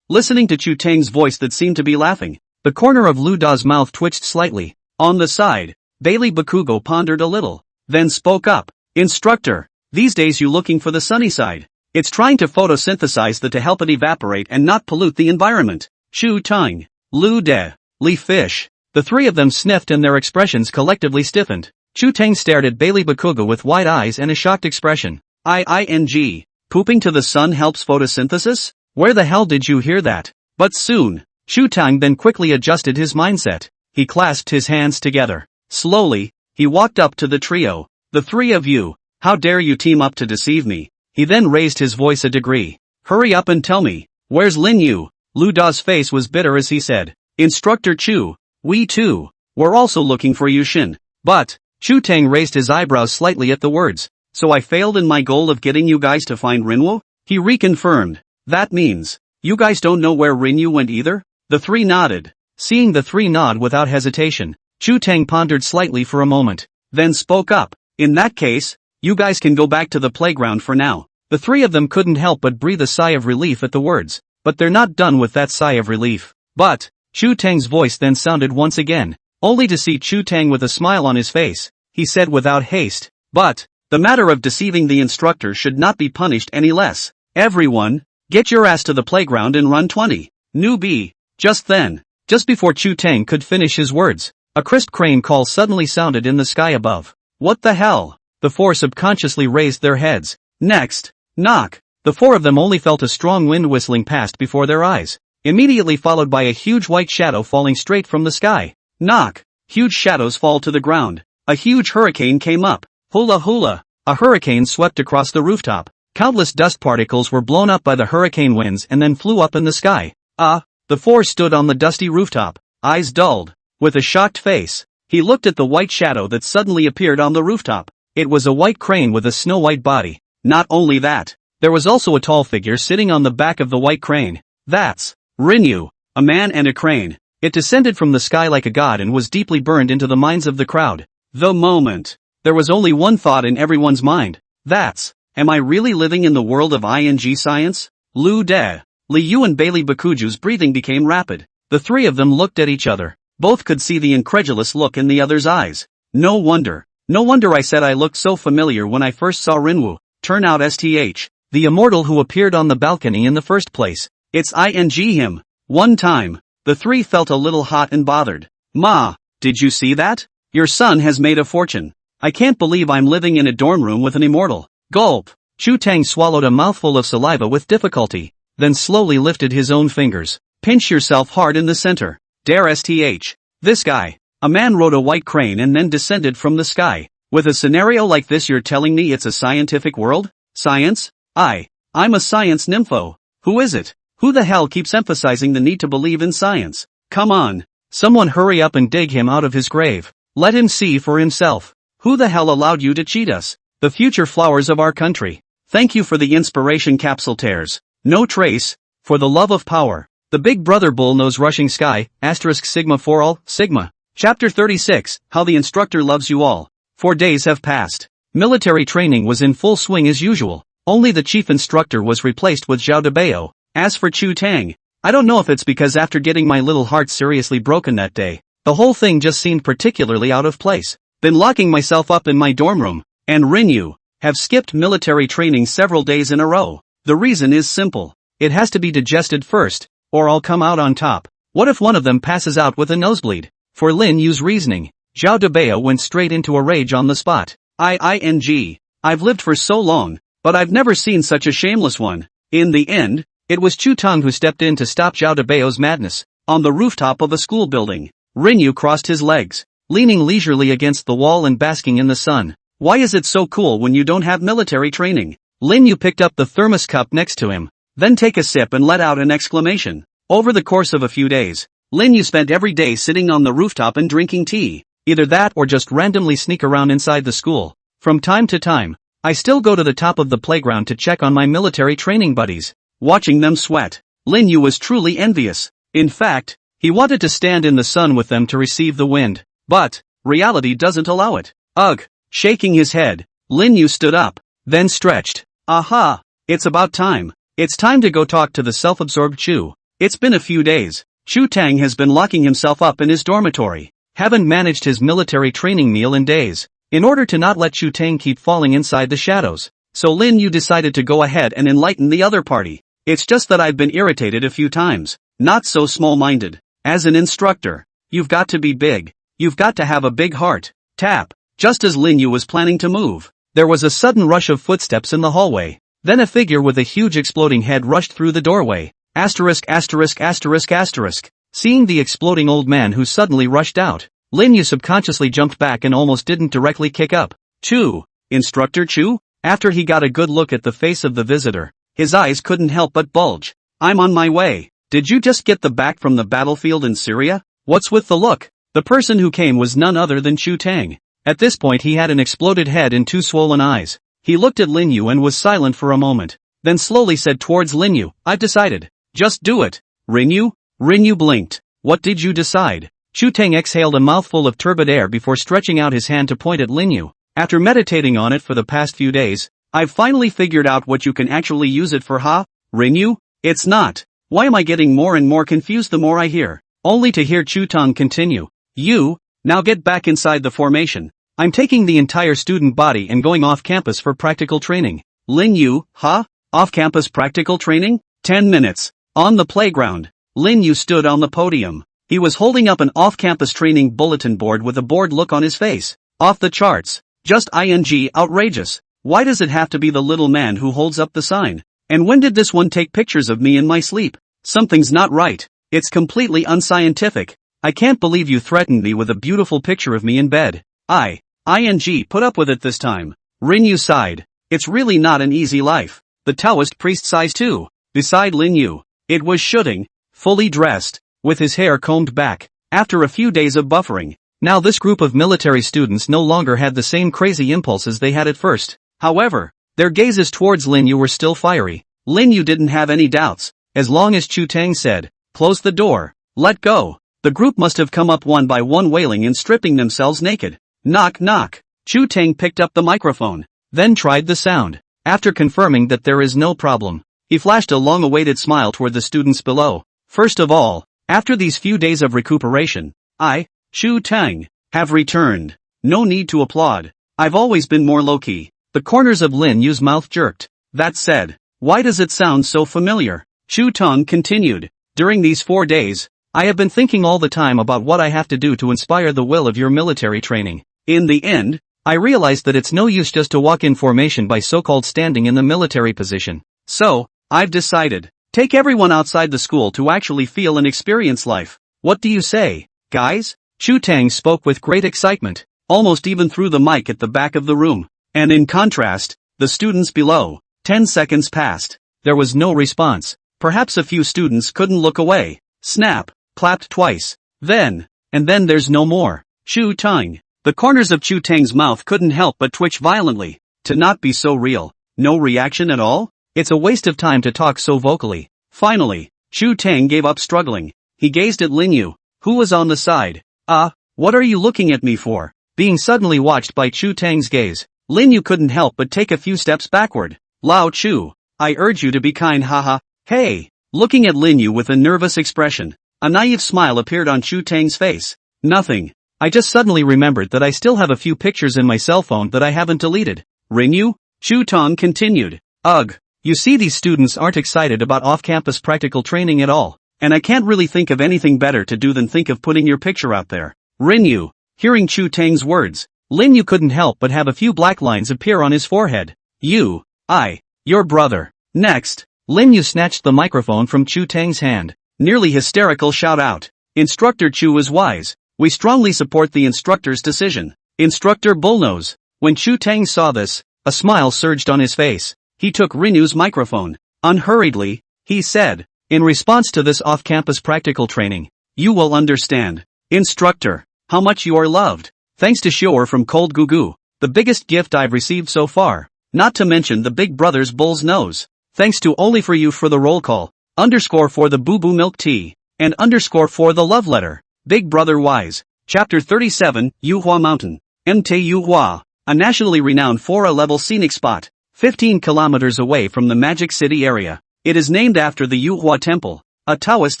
Listening to Chu Tang's voice that seemed to be laughing, the corner of Lu Da's mouth twitched slightly. On the side, Bailey Bakugo pondered a little, then spoke up. Instructor, these days you looking for the sunny side. It's trying to photosynthesize to help it evaporate and not pollute the environment. Chu Tang, Lu De, Li Fish. The 3 of them sniffed and their expressions collectively stiffened. Chu Tang stared at Bailey Bakugo with wide eyes and a shocked expression. Pooping to the sun helps photosynthesis? Where the hell did you hear that? But soon, Chu Tang then quickly adjusted his mindset. He clasped his hands together. Slowly, he walked up to the trio. The 3 of you, how dare you team up to deceive me? He then raised his voice a degree. Hurry up and tell me, where's Lin Yu? Lu Da's face was bitter as he said. Instructor Chu, we too, were also looking for Yu Shin. But, Chu Tang raised his eyebrows slightly at the words. So I failed in my goal of getting you guys to find Rinwu? He reconfirmed. That means, you guys don't know where Rinwu went either? The 3 nodded. Seeing the 3 nod without hesitation, Chu Tang pondered slightly for a moment, then spoke up. In that case, you guys can go back to the playground for now. The 3 of them couldn't help but breathe a sigh of relief at the words. But they're not done with that sigh of relief. But, Chu Tang's voice then sounded once again, only to see Chu Tang with a smile on his face. He said without haste, but, the matter of deceiving the instructor should not be punished any less. Everyone, get your ass to the playground and run 20. Newbie. Just then, just before Chu Tang could finish his words, a crisp crane call suddenly sounded in the sky above. What the hell? The 4 subconsciously raised their heads. Next, knock. The 4 of them only felt a strong wind whistling past before their eyes, immediately followed by a huge white shadow falling straight from the sky. Knock. Huge shadows fall to the ground. A huge hurricane came up. Hula hula. A hurricane swept across the rooftop. Countless dust particles were blown up by the hurricane winds and then flew up in the sky. The 4 stood on the dusty rooftop, eyes dulled. With a shocked face, he looked at the white shadow that suddenly appeared on the rooftop. It was a white crane with a snow-white body. Not only that, there was also a tall figure sitting on the back of the white crane. That's Rinwu, a man and a crane. It descended from the sky like a god and was deeply burned into the minds of the crowd. The moment. There was only one thought in everyone's mind. That's, am I really living in the world of ing science? Lu De, Li Yu and Bailey Bakuju's breathing became rapid. The 3 of them looked at each other. Both could see the incredulous look in the other's eyes. No wonder I said I looked so familiar when I first saw Rinwu. Turn out STH, the immortal who appeared on the balcony in the first place. It's him. One time, the 3 felt a little hot and bothered. Ma, did you see that? Your son has made a fortune. I can't believe I'm living in a dorm room with an immortal. Gulp. Chu Tang swallowed a mouthful of saliva with difficulty, then slowly lifted his own fingers. Pinch yourself hard in the center. Dare STH. This guy. A man rode a white crane and then descended from the sky. With a scenario like this you're telling me it's a scientific world? Science? I'm a science nympho. Who is it? Who the hell keeps emphasizing the need to believe in science? Come on. Someone hurry up and dig him out of his grave. Let him see for himself. Who the hell allowed you to cheat us? The future flowers of our country. Thank you for the inspiration capsule tears. No trace. For the love of power. The Big Brother bull-nose rushing sky, *Sigma for all, Sigma. Chapter 36, How the Instructor Loves You All. 4 days have passed. Military training was in full swing as usual. Only the chief instructor was replaced with Zhao Debao. As for Chu Tang, I don't know if it's because after getting my little heart seriously broken that day, the whole thing just seemed particularly out of place. Then locking myself up in my dorm room, and Rinwu, have skipped military training several days in a row. The reason is simple. It has to be digested first, or I'll come out on top. What if one of them passes out with a nosebleed? For Lin Yu's reasoning, Zhao Debao went straight into a rage on the spot. I've lived for so long, but I've never seen such a shameless one. In the end, it was Chu Tang who stepped in to stop Zhao Debao's madness. On the rooftop of a school building, Rinwu crossed his legs, leaning leisurely against the wall and basking in the sun. Why is it so cool when you don't have military training? Lin Yu picked up the thermos cup next to him, then take a sip and let out an exclamation. Over the course of a few days, Lin Yu spent every day sitting on the rooftop and drinking tea. Either that or just randomly sneak around inside the school. From time to time, I still go to the top of the playground to check on my military training buddies. Watching them sweat, Lin Yu was truly envious. In fact, he wanted to stand in the sun with them to receive the wind. But reality doesn't allow it. Ugh. Shaking his head, Lin Yu stood up, then stretched. Aha! It's about time. It's time to go talk to the self-absorbed Chu. It's been a few days. Chu Tang has been locking himself up in his dormitory. Haven't managed his military training meal in days. In order to not let Chu Tang keep falling inside the shadows. So Lin Yu decided to go ahead and enlighten the other party. It's just that I've been irritated a few times. Not so small-minded. As an instructor, you've got to be big. You've got to have a big heart. Tap. Just as Lin Yu was planning to move, there was a sudden rush of footsteps in the hallway. Then a figure with a huge exploding head rushed through the doorway. Asterisk asterisk asterisk asterisk. Seeing the exploding old man who suddenly rushed out, Lin Yu subconsciously jumped back and almost didn't directly kick up. Chu? Instructor Chu? After he got a good look at the face of the visitor, his eyes couldn't help but bulge. I'm on my way. Did you just get back from the battlefield in Syria? What's with the look? The person who came was none other than Chu Tang. At this point he had an exploded head and two swollen eyes. He looked at Lin Yu and was silent for a moment, then slowly said towards Lin Yu, I've decided. Just do it. Rin Yu? Rin Yu blinked. What did you decide? Chu Tang exhaled a mouthful of turbid air before stretching out his hand to point at Lin Yu. After meditating on it for the past few days, I've finally figured out what you can actually use it for, huh? Rin Yu? It's not. Why am I getting more and more confused the more I hear? Only to hear Chu Tang continue. You? Now get back inside the formation. I'm taking the entire student body and going off campus for practical training. Lin Yu, huh? Off-campus practical training? 10 minutes. On the playground, Lin Yu stood on the podium. He was holding up an off-campus training bulletin board with a bored look on his face. Off the charts. Just outrageous. Why does it have to be the little man who holds up the sign? And when did this one take pictures of me in my sleep? Something's not right. It's completely unscientific. I can't believe you threatened me with a beautiful picture of me in bed. Put up with it this time. Rin Yu sighed. It's really not an easy life. The Taoist priest sighs too. Beside Lin Yu, it was Shooting, fully dressed, with his hair combed back, after a few days of buffering. Now this group of military students no longer had the same crazy impulses they had at first. However, their gazes towards Lin Yu were still fiery. Lin Yu didn't have any doubts. As long as Chu Tang said, close the door, let go. The group must have come up one by one wailing and stripping themselves naked. Knock knock. Chu Tang picked up the microphone, then tried the sound. After confirming that there is no problem, he flashed a long-awaited smile toward the students below. First of all, after these few days of recuperation, I, Chu Tang, have returned. No need to applaud. I've always been more low-key. The corners of Lin Yu's mouth jerked. That said, why does it sound so familiar? Chu Tang continued. During these 4 days, I have been thinking all the time about what I have to do to inspire the will of your military training. In the end, I realized that it's no use just to walk in formation by so-called standing in the military position. So, I've decided, take everyone outside the school to actually feel and experience life. What do you say, guys? Chu Tang spoke with great excitement, almost even through the mic at the back of the room. And in contrast, the students below. 10 seconds passed. There was no response. Perhaps a few students couldn't look away. Snap, clapped twice. And then there's no more. Chu Tang. The corners of Chu Tang's mouth couldn't help but twitch violently. To not be so real. No reaction at all? It's a waste of time to talk so vocally. Finally, Chu Tang gave up struggling. He gazed at Lin Yu, who was on the side. What are you looking at me for? Being suddenly watched by Chu Tang's gaze, Lin Yu couldn't help but take a few steps backward. Lao Chu, I urge you to be kind, haha. Hey! Looking at Lin Yu with a nervous expression, a naive smile appeared on Chu Tang's face. Nothing. I just suddenly remembered that I still have a few pictures in my cell phone that I haven't deleted. Rin Yu? Chu Tang continued. Ugh. You see, these students aren't excited about off-campus practical training at all, and I can't really think of anything better to do than think of putting your picture out there. Rin Yu. Hearing Chu Tang's words, Lin Yu couldn't help but have a few black lines appear on his forehead. Your brother. Next, Lin Yu snatched the microphone from Chu Tang's hand. Nearly hysterical shout out. Instructor Chu is wise. We strongly support the instructor's decision. Instructor Bullnose. When Chu Tang saw this, a smile surged on his face. He took Rin Yu's microphone. Unhurriedly, he said, in response to this off-campus practical training, You will understand. Instructor. How much you are loved. Thanks to Shower from Cold Gugu. The biggest gift I've received so far. Not to mention the Big Brother's bull's nose. Thanks to Only For You for the roll call. Underscore for the Boo Boo milk tea. And underscore for the love letter. Big Brother Wise. Chapter 37, Yuhua Mountain. MT Yuhua. A nationally renowned 4A-level scenic spot. 15 kilometers away from the Magic City area. It is named after the Yuhua Temple, a Taoist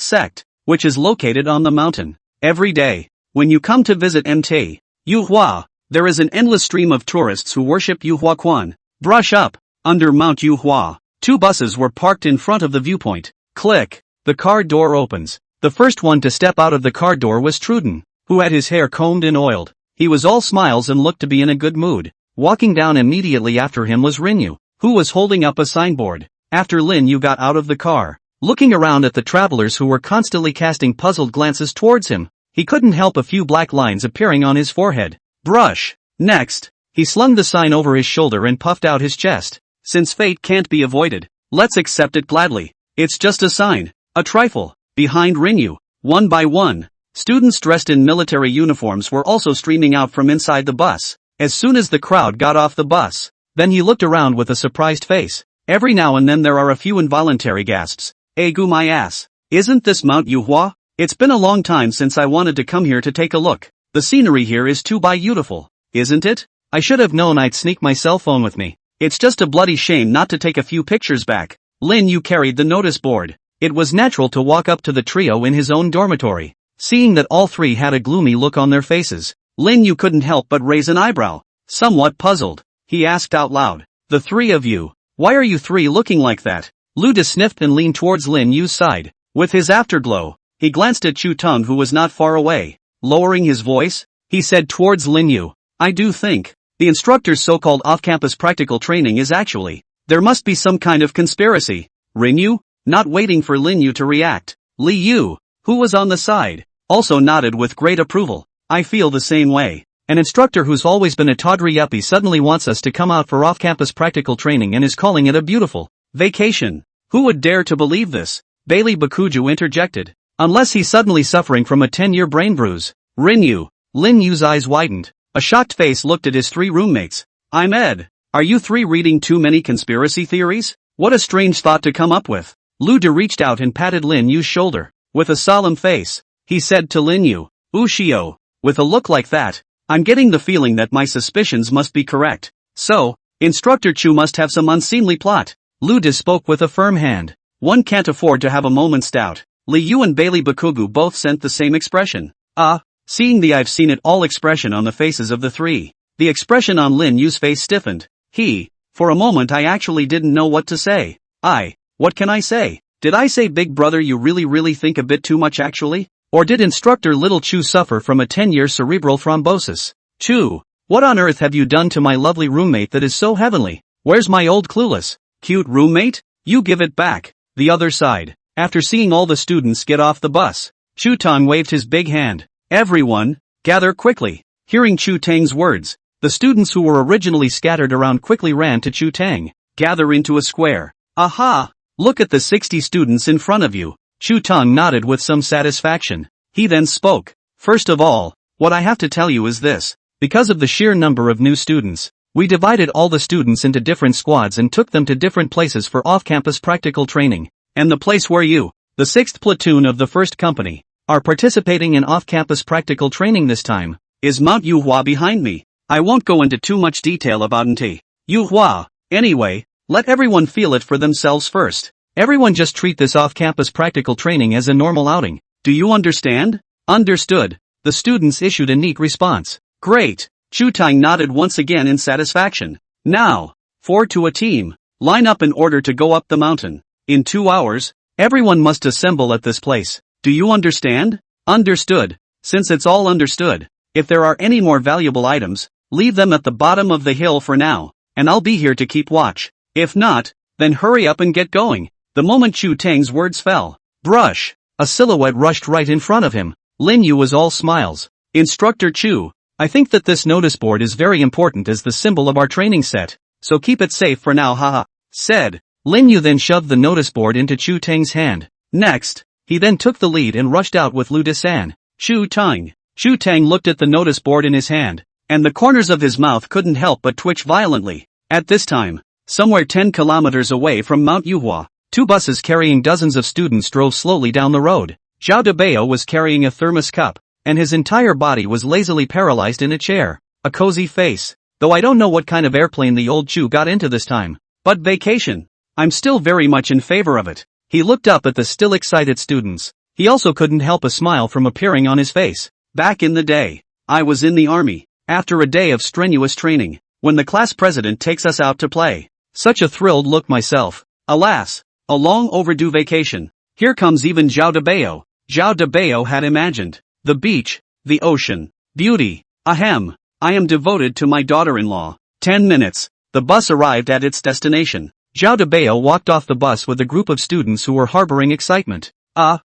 sect, which is located on the mountain. Every day, when you come to visit MT Yuhua, there is an endless stream of tourists who worship Yuhua Quan. Brush up. Under Mount Yuhua, 2 buses were parked in front of the viewpoint. Click. The car door opens. The first one to step out of the car door was Truden, who had his hair combed and oiled. He was all smiles and looked to be in a good mood. Walking down immediately after him was Rinyu, who was holding up a signboard. After Rinyu got out of the car, looking around at the travelers who were constantly casting puzzled glances towards him, he couldn't help a few black lines appearing on his forehead. Brush. Next, he slung the sign over his shoulder and puffed out his chest. Since fate can't be avoided, let's accept it gladly. It's just a sign, a trifle. Behind Rinyu, one by one, students dressed in military uniforms were also streaming out from inside the bus. As soon as the crowd got off the bus, then he looked around with a surprised face. Every now and then there are a few involuntary gasps. Egu my ass. Isn't this Mount Yuhua? It's been a long time since I wanted to come here to take a look. The scenery here is too beautiful, isn't it? I should have known I'd sneak my cell phone with me. It's just a bloody shame not to take a few pictures back. Lin Yu carried the notice board. It was natural to walk up to the trio in his own dormitory. Seeing that all 3 had a gloomy look on their faces, Lin Yu couldn't help but raise an eyebrow. Somewhat puzzled, he asked out loud, "The 3 of you, why are you 3 looking like that?" Luda sniffed and leaned towards Lin Yu's side. With his afterglow, he glanced at Chu Tong who was not far away. Lowering his voice, he said towards Lin Yu, "I do think the instructor's so-called off-campus practical training is actually, there must be some kind of conspiracy." Rinyu? Not waiting for Lin Yu to react, Li Yu, who was on the side, also nodded with great approval. "I feel the same way. An instructor who's always been a tawdry yuppie suddenly wants us to come out for off-campus practical training and is calling it a beautiful vacation. Who would dare to believe this?" Bailey Bakuju interjected. "Unless he's suddenly suffering from a 10-year brain bruise." Rinyu. Lin Yu's eyes widened. A shocked face looked at his 3 roommates. "I'm Ed. Are you 3 reading too many conspiracy theories? What a strange thought to come up with." Luda reached out and patted Lin Yu's shoulder. With a solemn face, he said to Lin Yu, "Ushio, with a look like that, I'm getting the feeling that my suspicions must be correct. So, Instructor Chu must have some unseemly plot." Luda spoke with a firm hand. "One can't afford to have a moment's doubt." Li Yu and Bailey Bakugu both sent the same expression. Seeing the "I've seen it all" expression on the faces of the 3. The expression on Lin Yu's face stiffened. For a moment I actually didn't know what to say. What can I say? Did I say Big Brother you really think a bit too much actually? Or did Instructor Little Chu suffer from a 10-year cerebral thrombosis? Chu, what on earth have you done to my lovely roommate that is so heavenly? Where's my old clueless, cute roommate? You give it back. The other side. After seeing all the students get off the bus, Chu Tang waved his big hand. "Everyone, gather quickly." Hearing Chu Tang's words, the students who were originally scattered around quickly ran to Chu Tang. "Gather into a square." "Aha! Look at the 60 students in front of you." Chu Tang nodded with some satisfaction. He then spoke. "First of all, what I have to tell you is this. Because of the sheer number of new students, we divided all the students into different squads and took them to different places for off-campus practical training. And the place where you, the 6th platoon of the 1st company, are participating in off-campus practical training this time, is Mount Yuhua behind me. I won't go into too much detail about Nt. Yuhua. Anyway, let everyone feel it for themselves first. Everyone just treat this off-campus practical training as a normal outing. Do you understand?" "Understood." The students issued a neat response. "Great." Chu Tang nodded once again in satisfaction. "Now, 4 to a team. Line up in order to go up the mountain. In 2 hours, everyone must assemble at this place. Do you understand?" "Understood." Since it's all understood, if there are any more valuable items, leave them at the bottom of the hill for now, and I'll be here to keep watch. If not, then hurry up and get going." The moment Chu Tang's words fell, brush, a silhouette rushed right in front of him. Lin Yu was all smiles. "Instructor Chu, I think that this notice board is very important as the symbol of our training set, so keep it safe for now, haha," said. Lin Yu then shoved the notice board into Chu Tang's hand. Next, He then took the lead and rushed out with Lu Desan. Chu Tang. Chu Tang looked at the notice board in his hand, and the corners of his mouth couldn't help but twitch violently. At this time, somewhere 10 kilometers away from Mount Yuhua, 2 buses carrying dozens of students drove slowly down the road. Zhao Debao was carrying a thermos cup, and his entire body was lazily paralyzed in a chair. A cozy face. Though I don't know what kind of airplane the old Chu got into this time. But vacation. I'm still very much in favor of it. He looked up at the still excited students. He also couldn't help a smile from appearing on his face. Back in the day, I was in the army. After a day of strenuous training, when the class president takes us out to play. Such a thrilled look myself. Alas, a long overdue vacation. Here comes even Zhao Debao. Zhao Debao had imagined the beach, the ocean, beauty. Ahem. I am devoted to my daughter-in-law. 10 minutes. The bus arrived at its destination. Zhao Debao walked off the bus with a group of students who were harboring excitement.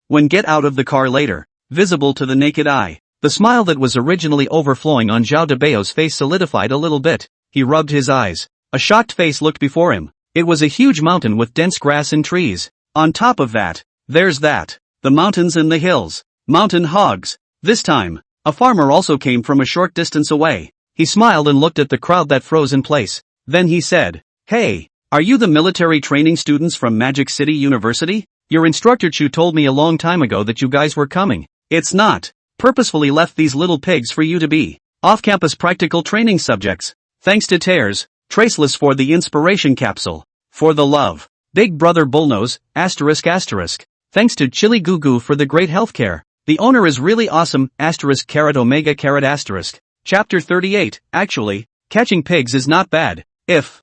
When get out of the car later, visible to the naked eye. The smile that was originally overflowing on Zhao Debao's face solidified a little bit. He rubbed his eyes. A shocked face looked before him. It was a huge mountain with dense grass and trees. On top of that, there's that. The mountains and the hills. Mountain hogs. This time, a farmer also came from a short distance away. He smiled and looked at the crowd that froze in place. Then he said, "Hey, are you the military training students from Magic City University? Your instructor Chu told me a long time ago that you guys were coming. It's not. Purposefully left these little pigs for you to be off-campus practical training subjects. Thanks to Tears, Traceless for the inspiration capsule. For the love. Big Brother Bullnose, ***. Thanks to Chili Goo Goo for the great healthcare. The owner is really awesome, ***omega****. Chapter 38, actually, catching pigs is not bad. If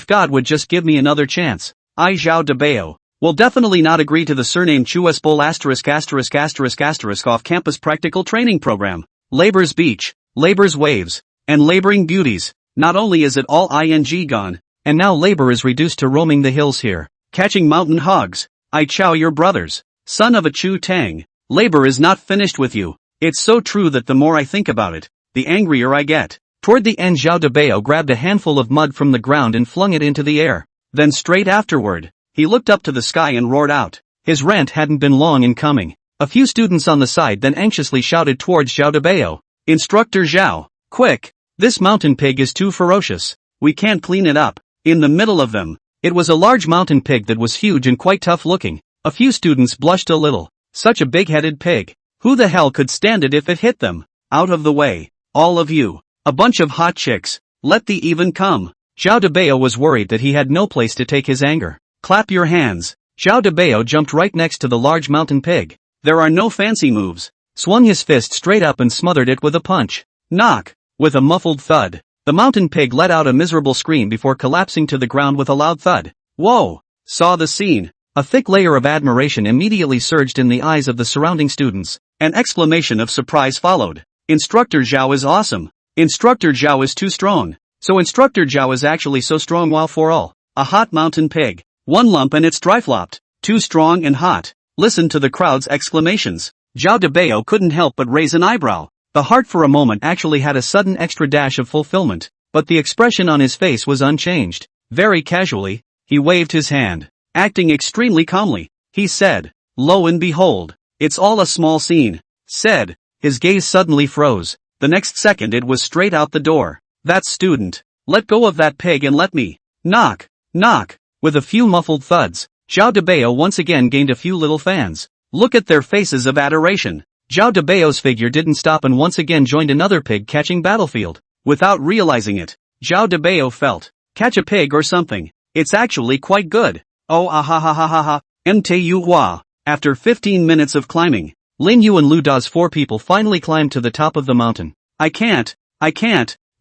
God would just give me another chance. I Zhao Debao will definitely not agree to the surname Chu's Bull ***** off-campus practical training program. Labor's beach, labor's waves, and laboring beauties. Not only is it all ing gone, and now labor is reduced to roaming the hills here, catching mountain hogs. I chow your brothers, son of a Chu Tang. Labor is not finished with you. It's so true that the more I think about it, the angrier I get. Toward the end, Zhao Debao grabbed a handful of mud from the ground and flung it into the air. Then straight afterward, he looked up to the sky and roared out. His rant hadn't been long in coming. A few students on the side then anxiously shouted towards Zhao Debao. Instructor Zhao, quick! This mountain pig is too ferocious. We can't clean it up. In the middle of them, it was a large mountain pig that was huge and quite tough looking. A few students blushed a little. Such a big-headed pig. Who the hell could stand it if it hit them? Out of the way. All of you. A bunch of hot chicks. Let the even come. Zhao Debao was worried that he had no place to take his anger. Clap your hands. Zhao Debao jumped right next to the large mountain pig. There are no fancy moves. Swung his fist straight up and smothered it with a punch. Knock. With a muffled thud, the mountain pig let out a miserable scream before collapsing to the ground with a loud thud. Whoa! Saw the scene. A thick layer of admiration immediately surged in the eyes of the surrounding students. An exclamation of surprise followed. Instructor Zhao is awesome. Instructor Zhao is too strong. So Instructor Zhao is actually so strong while for all. A hot mountain pig. One lump and it's dry-flopped. Too strong and hot. Listen to the crowd's exclamations. Zhao Debao couldn't help but raise an eyebrow. The heart for a moment actually had a sudden extra dash of fulfillment, but the expression on his face was unchanged. Very casually, he waved his hand. Acting extremely calmly, he said, "Lo and behold, it's all a small scene." Said. His gaze suddenly froze. The next second it was straight out the door. That student. Let go of that pig and let me. Knock. Knock. With a few muffled thuds, Zhao Debao once again gained a few little fans. Look at their faces of adoration. Zhao Debao's figure didn't stop and once again joined another pig-catching battlefield. Without realizing it, Zhao Debao felt, catch a pig or something. It's actually quite good. Oh ahahahaha, mtihua. After 15 minutes of climbing, Lin Yu and Lu Da's 4 people finally climbed to the top of the mountain. I can't.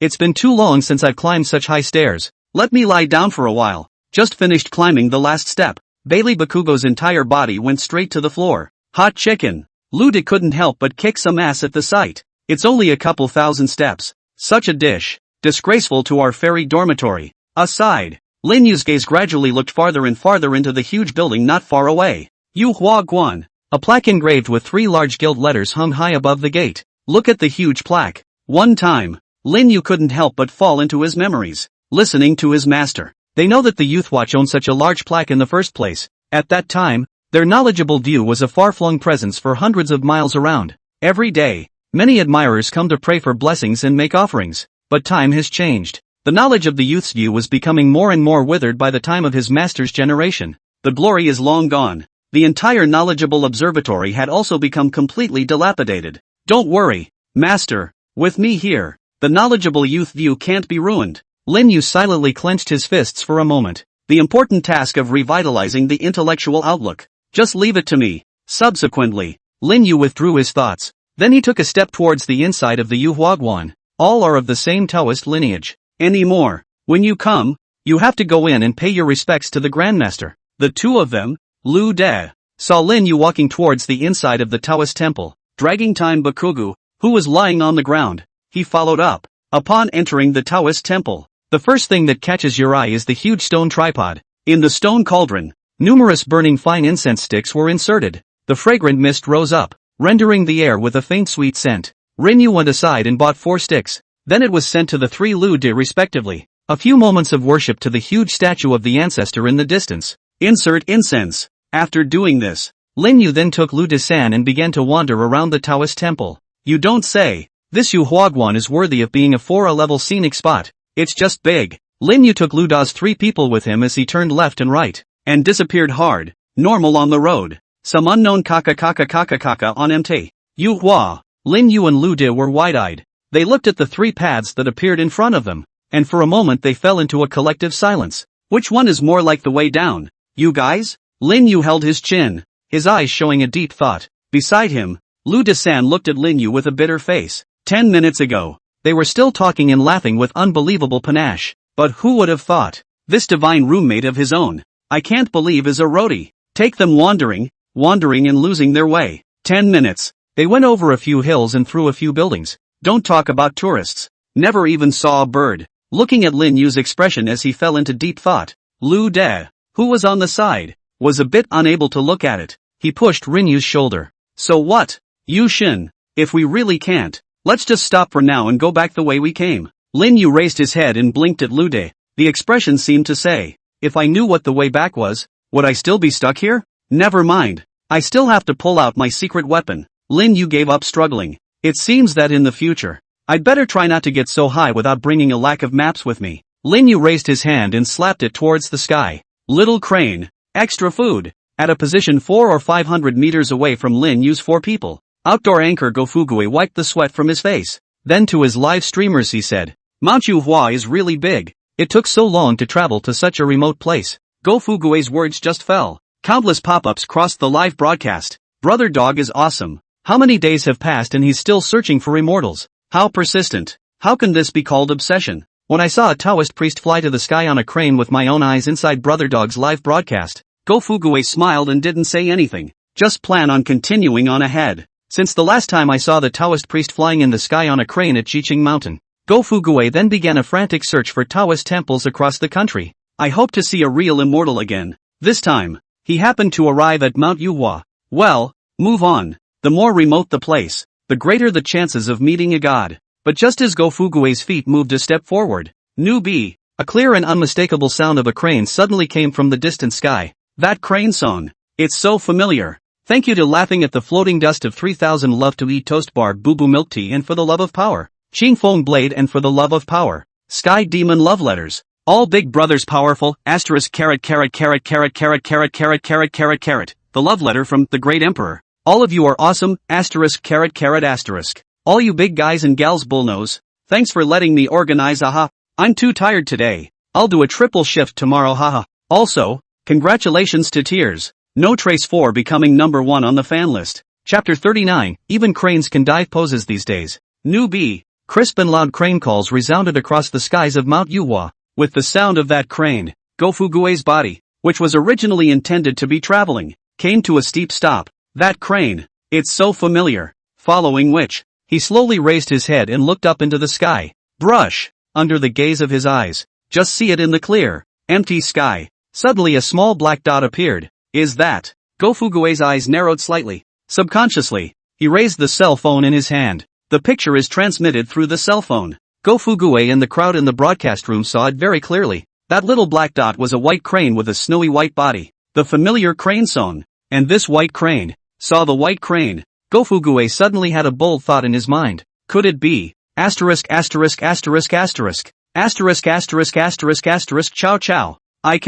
It's been too long since I've climbed such high stairs. Let me lie down for a while. Just finished climbing the last step. Bailey Bakugo's entire body went straight to the floor. Hot chicken. Luda couldn't help but kick some ass at the sight. It's only a couple thousand steps. Such a dish. Disgraceful to our fairy dormitory. Aside, Lin Yu's gaze gradually looked farther and farther into the huge building not far away. Yu Hua Guan. A plaque engraved with 3 large gilt letters hung high above the gate. Look at the huge plaque. One time, Lin Yu couldn't help but fall into his memories, listening to his master. They know that the Youth Watch owned such a large plaque in the first place. At that time, Their knowledgeable view was a far-flung presence for hundreds of miles around. Every day, many admirers come to pray for blessings and make offerings. But time has changed. The knowledge of the youth's view was becoming more and more withered by the time of his master's generation. The glory is long gone. The entire knowledgeable observatory had also become completely dilapidated. Don't worry, master, with me here, the knowledgeable youth view can't be ruined. Lin Yu silently clenched his fists for a moment. The important task of revitalizing the intellectual outlook. Just leave it to me. Subsequently, Lin Yu withdrew his thoughts. Then he took a step towards the inside of the Yu Huaguan. All are of the same Taoist lineage. Anymore, when you come, you have to go in and pay your respects to the Grandmaster. The two of them, Lu De, saw Lin Yu walking towards the inside of the Taoist temple, dragging Time Bakugu, who was lying on the ground. He followed up. Upon entering the Taoist temple, the first thing that catches your eye is the huge stone tripod. In the stone cauldron, numerous burning fine incense sticks were inserted. The fragrant mist rose up, rendering the air with a faint sweet scent. Lin Yu went aside and bought 4 sticks. Then it was sent to the 3 Lu De respectively. A few moments of worship to the huge statue of the ancestor in the distance. Insert incense. After doing this, Lin Yu then took Lu De-san and began to wander around the Taoist temple. You don't say. This Yu Huaguan is worthy of being a 4-level scenic spot. It's just big. Lin Yu took Lu Da's 3 people with him as he turned left and right, and disappeared hard, normal on the road. Some unknown kaka on MT. Yu Hua, Lin Yu and Lu De were wide-eyed. They looked at the 3 paths that appeared in front of them, and for a moment they fell into a collective silence. Which one is more like the way down? You guys? Lin Yu held his chin, his eyes showing a deep thought. Beside him, Lu De-san looked at Lin Yu with a bitter face. 10 minutes ago, they were still talking and laughing with unbelievable panache. But who would have thought? This divine roommate of his own, I can't believe is a roadie. Take them wandering and losing their way. 10 minutes. They went over a few hills and through a few buildings. Don't talk about tourists. Never even saw a bird. Looking at Lin Yu's expression as he fell into deep thought, Lu De, who was on the side, was a bit unable to look at it. He pushed Lin Yu's shoulder. So what? Yu Xin, if we really can't, let's just stop for now and go back the way we came. Lin Yu raised his head and blinked at Lu De. The expression seemed to say, if I knew what the way back was, would I still be stuck here? Never mind. I still have to pull out my secret weapon. Lin Yu gave up struggling. It seems that in the future, I'd better try not to get so high without bringing a lack of maps with me. Lin Yu raised his hand and slapped it towards the sky. Little crane, extra food. At a position 400 or 500 meters away from Lin Yu's 4 people, outdoor anchor Go Fugui wiped the sweat from his face. Then to his live streamers he said, Mount Yu Hua is really big. It took so long to travel to such a remote place. Go Fugui's words just fell. Countless pop-ups crossed the live broadcast. Brother Dog is awesome. How many days have passed and he's still searching for immortals? How persistent. How can this be called obsession? When I saw a Taoist priest fly to the sky on a crane with my own eyes inside Brother Dog's live broadcast, Go Fugui smiled and didn't say anything. Just plan on continuing on ahead. Since the last time I saw the Taoist priest flying in the sky on a crane at Jiqing Mountain, Go Fugui then began a frantic search for Taoist temples across the country. I hope to see a real immortal again. This time, he happened to arrive at Mount Yuhua. Well, move on. The more remote the place, the greater the chances of meeting a god. But just as Go Fugui's feet moved a step forward, Nubi, a clear and unmistakable sound of a crane suddenly came from the distant sky. That crane song. It's so familiar. Thank you to Laughing at the Floating Dust of 3000 Love to Eat Toast Bar Boo Boo Milk Tea and For the Love of Power. Ching Fong Blade and For the Love of Power. Sky Demon Love Letters. All Big Brothers Powerful, asterisk carrot. The love letter from the Great Emperor. All of you are awesome, asterisk carrot asterisk. All you big guys and gals bullnose. Thanks for letting me organize haha. I'm too tired today. I'll do a triple shift tomorrow haha. Also, congratulations to Tears. No Trace 4 becoming number 1 on the fan list. Chapter 39, even cranes can dive poses these days. New B. Crisp and loud crane calls resounded across the skies of Mount Yuhua. With the sound of that crane, Go Fugui's body, which was originally intended to be traveling, came to a steep stop. That crane, it's so familiar. Following which, he slowly raised his head and looked up into the sky. Brush, under the gaze of his eyes, just see it in the clear, empty sky. Suddenly a small black dot appeared. Is that? Go Fugui's eyes narrowed slightly. Subconsciously, he raised the cell phone in his hand. The picture is transmitted through the cell phone. Go Fugui and the crowd in the broadcast room saw it very clearly. That little black dot was a white crane with a snowy white body. The familiar crane song. And this white crane saw the white crane. Gofugue suddenly had a bold thought in his mind. Could it be? Asterisk asterisk asterisk asterisk. Asterisk asterisk asterisk asterisk chow chow. I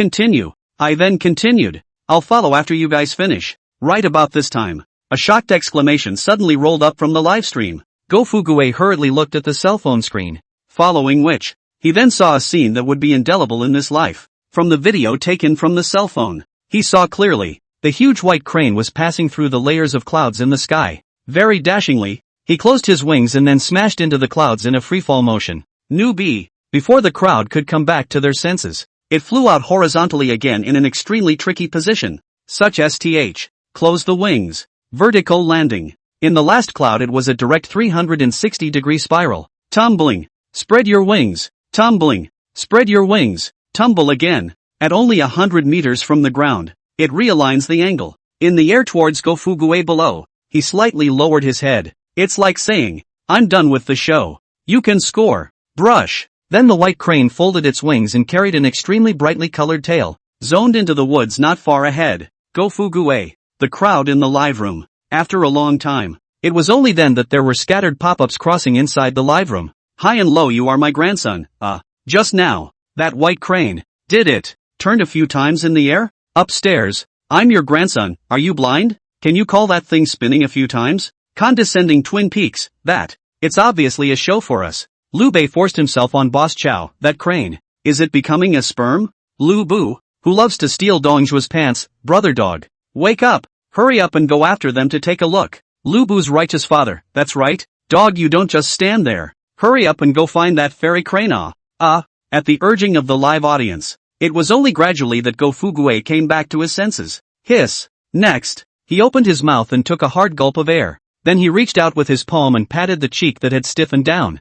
then continued. I'll follow after you guys finish. Right about this time, a shocked exclamation suddenly rolled up from the live stream. Gofugue hurriedly looked at the cell phone screen. Following which, he then saw a scene that would be indelible in this life. From the video taken from the cell phone, he saw clearly. The huge white crane was passing through the layers of clouds in the sky. Very dashingly, he closed his wings and then smashed into the clouds in a freefall motion. Newbie. Before the crowd could come back to their senses, it flew out horizontally again in an extremely tricky position. Such STH. Close the wings. Vertical landing. In the last cloud it was a direct 360-degree spiral. Tumbling. Spread your wings. Tumbling. Spread your wings. Tumble again. At only 100 meters from the ground, it realigns the angle. In the air towards Gofugue below, he slightly lowered his head. It's like saying, I'm done with the show. You can score. Brush. Then the white crane folded its wings and carried an extremely brightly colored tail, zoned into the woods not far ahead. Gofugue. The crowd in the live room. After a long time, it was only then that there were scattered pop-ups crossing inside the live room. High and low, you are my grandson. Just now, that white crane did it. Turned a few times in the air. Upstairs. I'm your grandson. Are you blind? Can you call that thing spinning a few times? Condescending Twin Peaks. It's obviously a show for us. Liu Bei forced himself on Boss Chow. That crane. Is it becoming a sperm? Lu Bu, who loves to steal Dongzhuo's pants. Brother dog. Wake up. Hurry up and go after them to take a look. Lu Bu's righteous father. That's right. Dog, you don't just stand there. Hurry up and go find that fairy crane. At the urging of the live audience, it was only gradually that Gofugue came back to his senses. Hiss. Next, he opened his mouth and took a hard gulp of air. Then he reached out with his palm and patted the cheek that had stiffened down.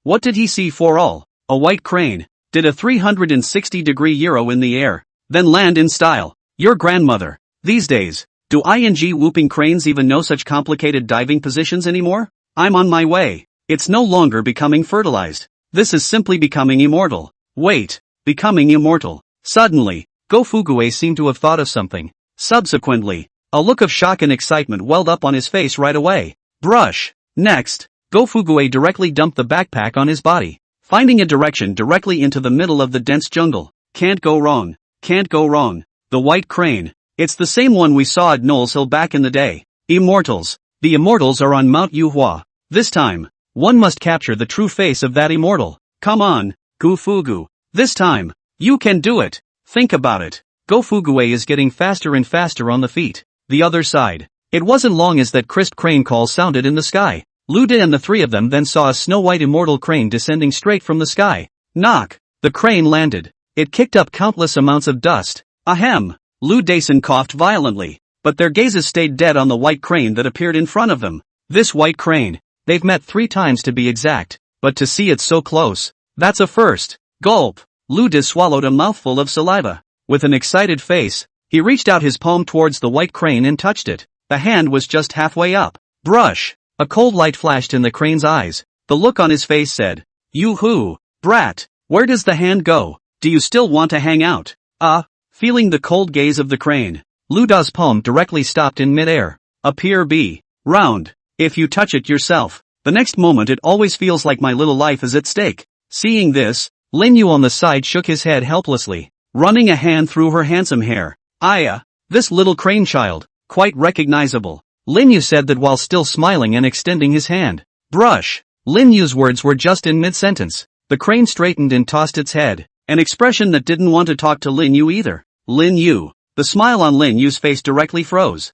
What did he see for all? A white crane. Did a 360-degree euro in the air. Then land in style. Your grandmother. These days, do whooping cranes even know such complicated diving positions anymore? I'm on my way. It's no longer becoming fertilized. This is simply becoming immortal. Wait. Becoming immortal. Suddenly, Gofugue seemed to have thought of something. Subsequently, a look of shock and excitement welled up on his face right away. Brush. Next, Gofugue directly dumped the backpack on his body, finding a direction directly into the middle of the dense jungle. Can't go wrong. Can't go wrong. The white crane. It's the same one we saw at Knowles Hill back in the day. Immortals. The immortals are on Mount Yuhua. This time, one must capture the true face of that immortal. Come on, Gofugu. This time, you can do it. Think about it. Gofugue is getting faster and faster on the feet. The other side. It wasn't long as that crisp crane call sounded in the sky. Lu De and the three of them then saw a snow-white immortal crane descending straight from the sky. Knock. The crane landed. It kicked up countless amounts of dust. Ahem. Lu Dason coughed violently, but their gazes stayed dead on the white crane that appeared in front of them. This white crane. They've met 3 times to be exact, but to see it so close, that's a first. Gulp. Lu De swallowed a mouthful of saliva. With an excited face, he reached out his palm towards the white crane and touched it. The hand was just halfway up. Brush. A cold light flashed in the crane's eyes. The look on his face said, "You-hoo, brat, where does the hand go? Do you still want to hang out?" Feeling the cold gaze of the crane, Lu Da's palm directly stopped in midair. Appear be round. If you touch it yourself, the next moment it always feels like my little life is at stake. Seeing this, Lin Yu on the side shook his head helplessly, running a hand through her handsome hair. This little crane child, quite recognizable. Lin Yu said that while still smiling and extending his hand. Brush. Lin Yu's words were just in mid-sentence. The crane straightened and tossed its head, an expression that didn't want to talk to Lin Yu either. Lin Yu. The smile on Lin Yu's face directly froze.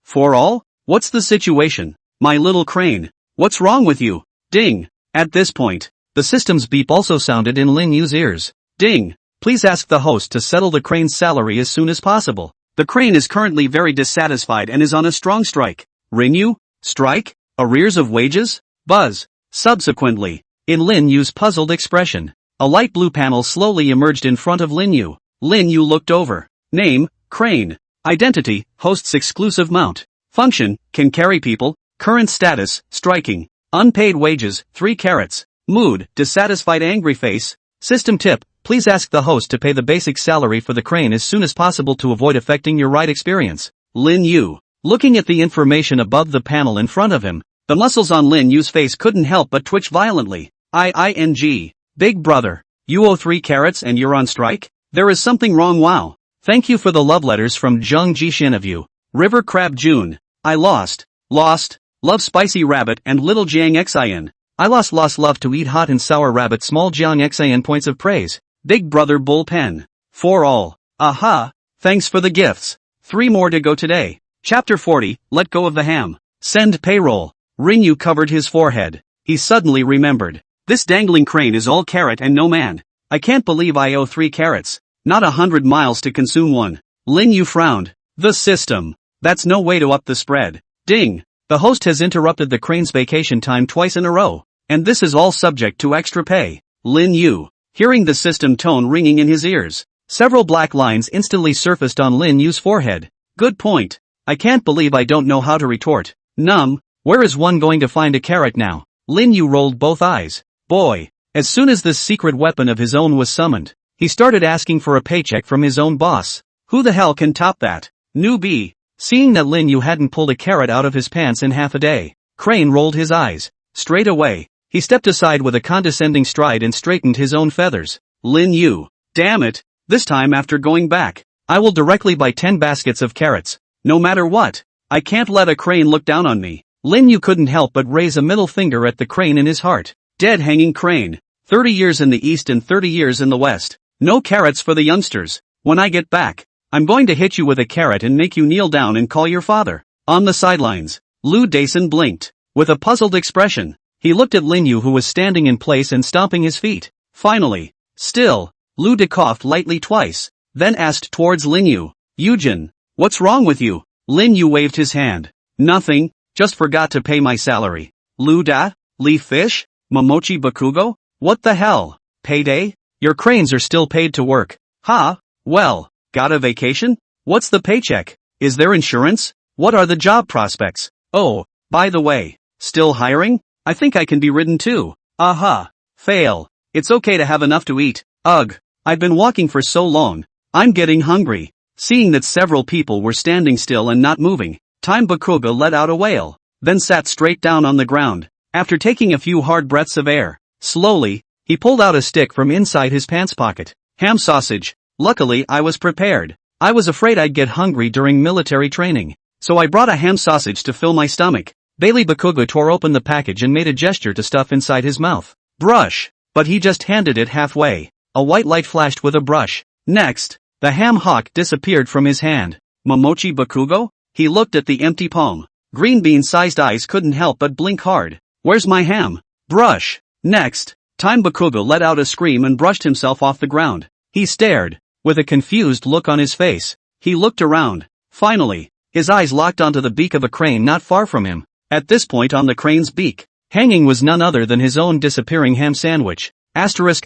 For all? What's the situation? My little crane. What's wrong with you? Ding. At this point, the system's beep also sounded in Lin Yu's ears. Ding. Please ask the host to settle the crane's salary as soon as possible. The crane is currently very dissatisfied and is on a strong strike. Renew? Strike? Arrears of wages? Buzz. Subsequently, in Lin Yu's puzzled expression, a light blue panel slowly emerged in front of Lin Yu. Lin Yu looked over. Name, crane. Identity, host's exclusive mount. Function, can carry people. Current status, striking. Unpaid wages, 3 carats. Mood, dissatisfied angry face. System tip, please ask the host to pay the basic salary for the crane as soon as possible to avoid affecting your ride experience. Lin Yu. Looking at the information above the panel in front of him, the muscles on Lin Yu's face couldn't help but twitch violently. Big brother. You owe 3 carats and you're on strike? There is something wrong. Wow. Thank you for the love letters from Zheng Jishin of you. River Crab June. I lost. Love spicy rabbit and little Jiang Xin. I lost love to eat hot and sour rabbit small Jiang Xin points of praise. Big brother bull pen. For all. Aha. Thanks for the gifts. 3 more to go today. Chapter 40, Let Go of the Ham. Send payroll. Rinyu covered his forehead. He suddenly remembered. This dangling crane is all carrot and no man. I can't believe I owe 3 carrots. Not 100 miles to consume 1. Lin Yu frowned. The system. That's no way to up the spread. Ding. The host has interrupted the crane's vacation time twice in a row. And this is all subject to extra pay. Lin Yu. Hearing the system tone ringing in his ears. Several black lines instantly surfaced on Lin Yu's forehead. Good point. I can't believe I don't know how to retort. Where is one going to find a carrot now? Lin Yu rolled both eyes. Boy. As soon as this secret weapon of his own was summoned, he started asking for a paycheck from his own boss. Who the hell can top that? Newbie. Seeing that Lin Yu hadn't pulled a carrot out of his pants in half a day, Crane rolled his eyes. Straight away, he stepped aside with a condescending stride and straightened his own feathers. Lin Yu. Damn it. This time after going back, I will directly buy 10 baskets of carrots. No matter what. I can't let a crane look down on me. Lin Yu couldn't help but raise a middle finger at the crane in his heart. Dead hanging crane. 30 years in the east and 30 years in the west. No carrots for the youngsters. When I get back, I'm going to hit you with a carrot and make you kneel down and call your father. On the sidelines, Lu Dason blinked. With a puzzled expression, he looked at Lin Yu who was standing in place and stomping his feet. Finally, still, Lu De coughed lightly twice, then asked towards Lin Yu. Yujin, what's wrong with you? Lin Yu waved his hand. Nothing, just forgot to pay my salary. Lu Da? Leaf fish? Momochi Bakugo? What the hell? Payday? Your cranes are still paid to work. Ha? Well, got a vacation? What's the paycheck? Is there insurance? What are the job prospects? Oh, by the way, still hiring? I think I can be ridden too. Aha. Fail. It's okay to have enough to eat. Ugh. I've been walking for so long. I'm getting hungry. Seeing that several people were standing still and not moving, Time Bakugo let out a wail, then sat straight down on the ground. After taking a few hard breaths of air, slowly, he pulled out a stick from inside his pants pocket. Ham sausage. Luckily I was prepared. I was afraid I'd get hungry during military training, so I brought a ham sausage to fill my stomach. Bailey Bakugo tore open the package and made a gesture to stuff inside his mouth. Brush. But he just handed it halfway. A white light flashed with a brush. Next, the ham hock disappeared from his hand. Momochi Bakugo? He looked at the empty palm. Green bean-sized eyes couldn't help but blink hard. Where's my ham? Brush. Next, Time Bakugo let out a scream and brushed himself off the ground. He stared, with a confused look on his face. He looked around. Finally, his eyes locked onto the beak of a crane not far from him. At this point on the crane's beak, hanging was none other than his own disappearing ham sandwich. Asterisk.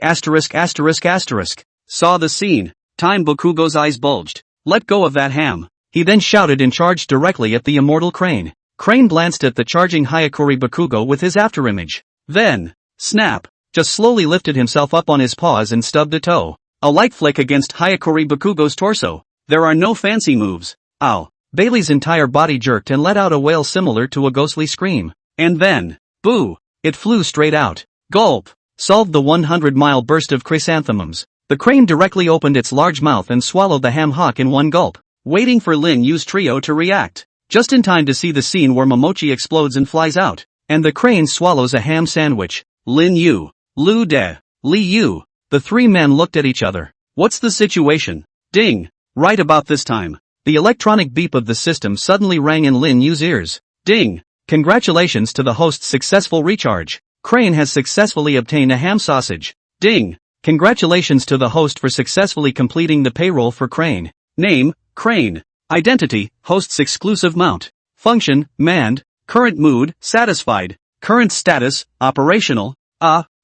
Saw the scene. Time Bakugo's eyes bulged. Let go of that ham. He then shouted and charged directly at the immortal crane. Crane glanced at the charging Hayakuri Bakugo with his afterimage. Then, snap, just slowly lifted himself up on his paws and stubbed a toe. A light flick against Hayakuri Bakugo's torso. There are no fancy moves. Ow. Bailey's entire body jerked and let out a wail similar to a ghostly scream. And then, boo, it flew straight out. Gulp. Solved the 100-mile burst of chrysanthemums. The crane directly opened its large mouth and swallowed the ham hock in one gulp, waiting for Lin Yu's trio to react. Just in time to see the scene where Momochi explodes and flies out, and the crane swallows a ham sandwich. Lin Yu, Lu De, Li Yu. The 3 men looked at each other. What's the situation? Ding. Right about this time, the electronic beep of the system suddenly rang in Lin Yu's ears. Ding. Congratulations to the host's successful recharge. Crane has successfully obtained a ham sausage. Ding. Congratulations to the host for successfully completing the payroll for Crane. Name, Crane. Identity, host's exclusive mount. Function, manned. Current mood, satisfied. Current status, operational.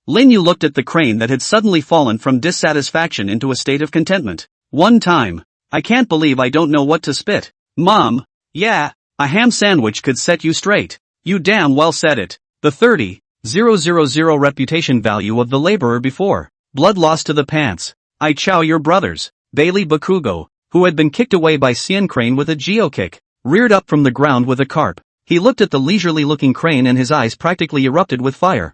Lin Yu looked at the crane that had suddenly fallen from dissatisfaction into a state of contentment. One time. I can't believe I don't know what to spit. Mom. Yeah, a ham sandwich could set you straight. You damn well said it. The 30,000 reputation value of the laborer before. Blood loss to the pants. I chow your brothers. Bailey Bakugo, who had been kicked away by Cien Crane with a geo kick. reared up from the ground with a carp. He looked at the leisurely looking crane and his eyes practically erupted with fire.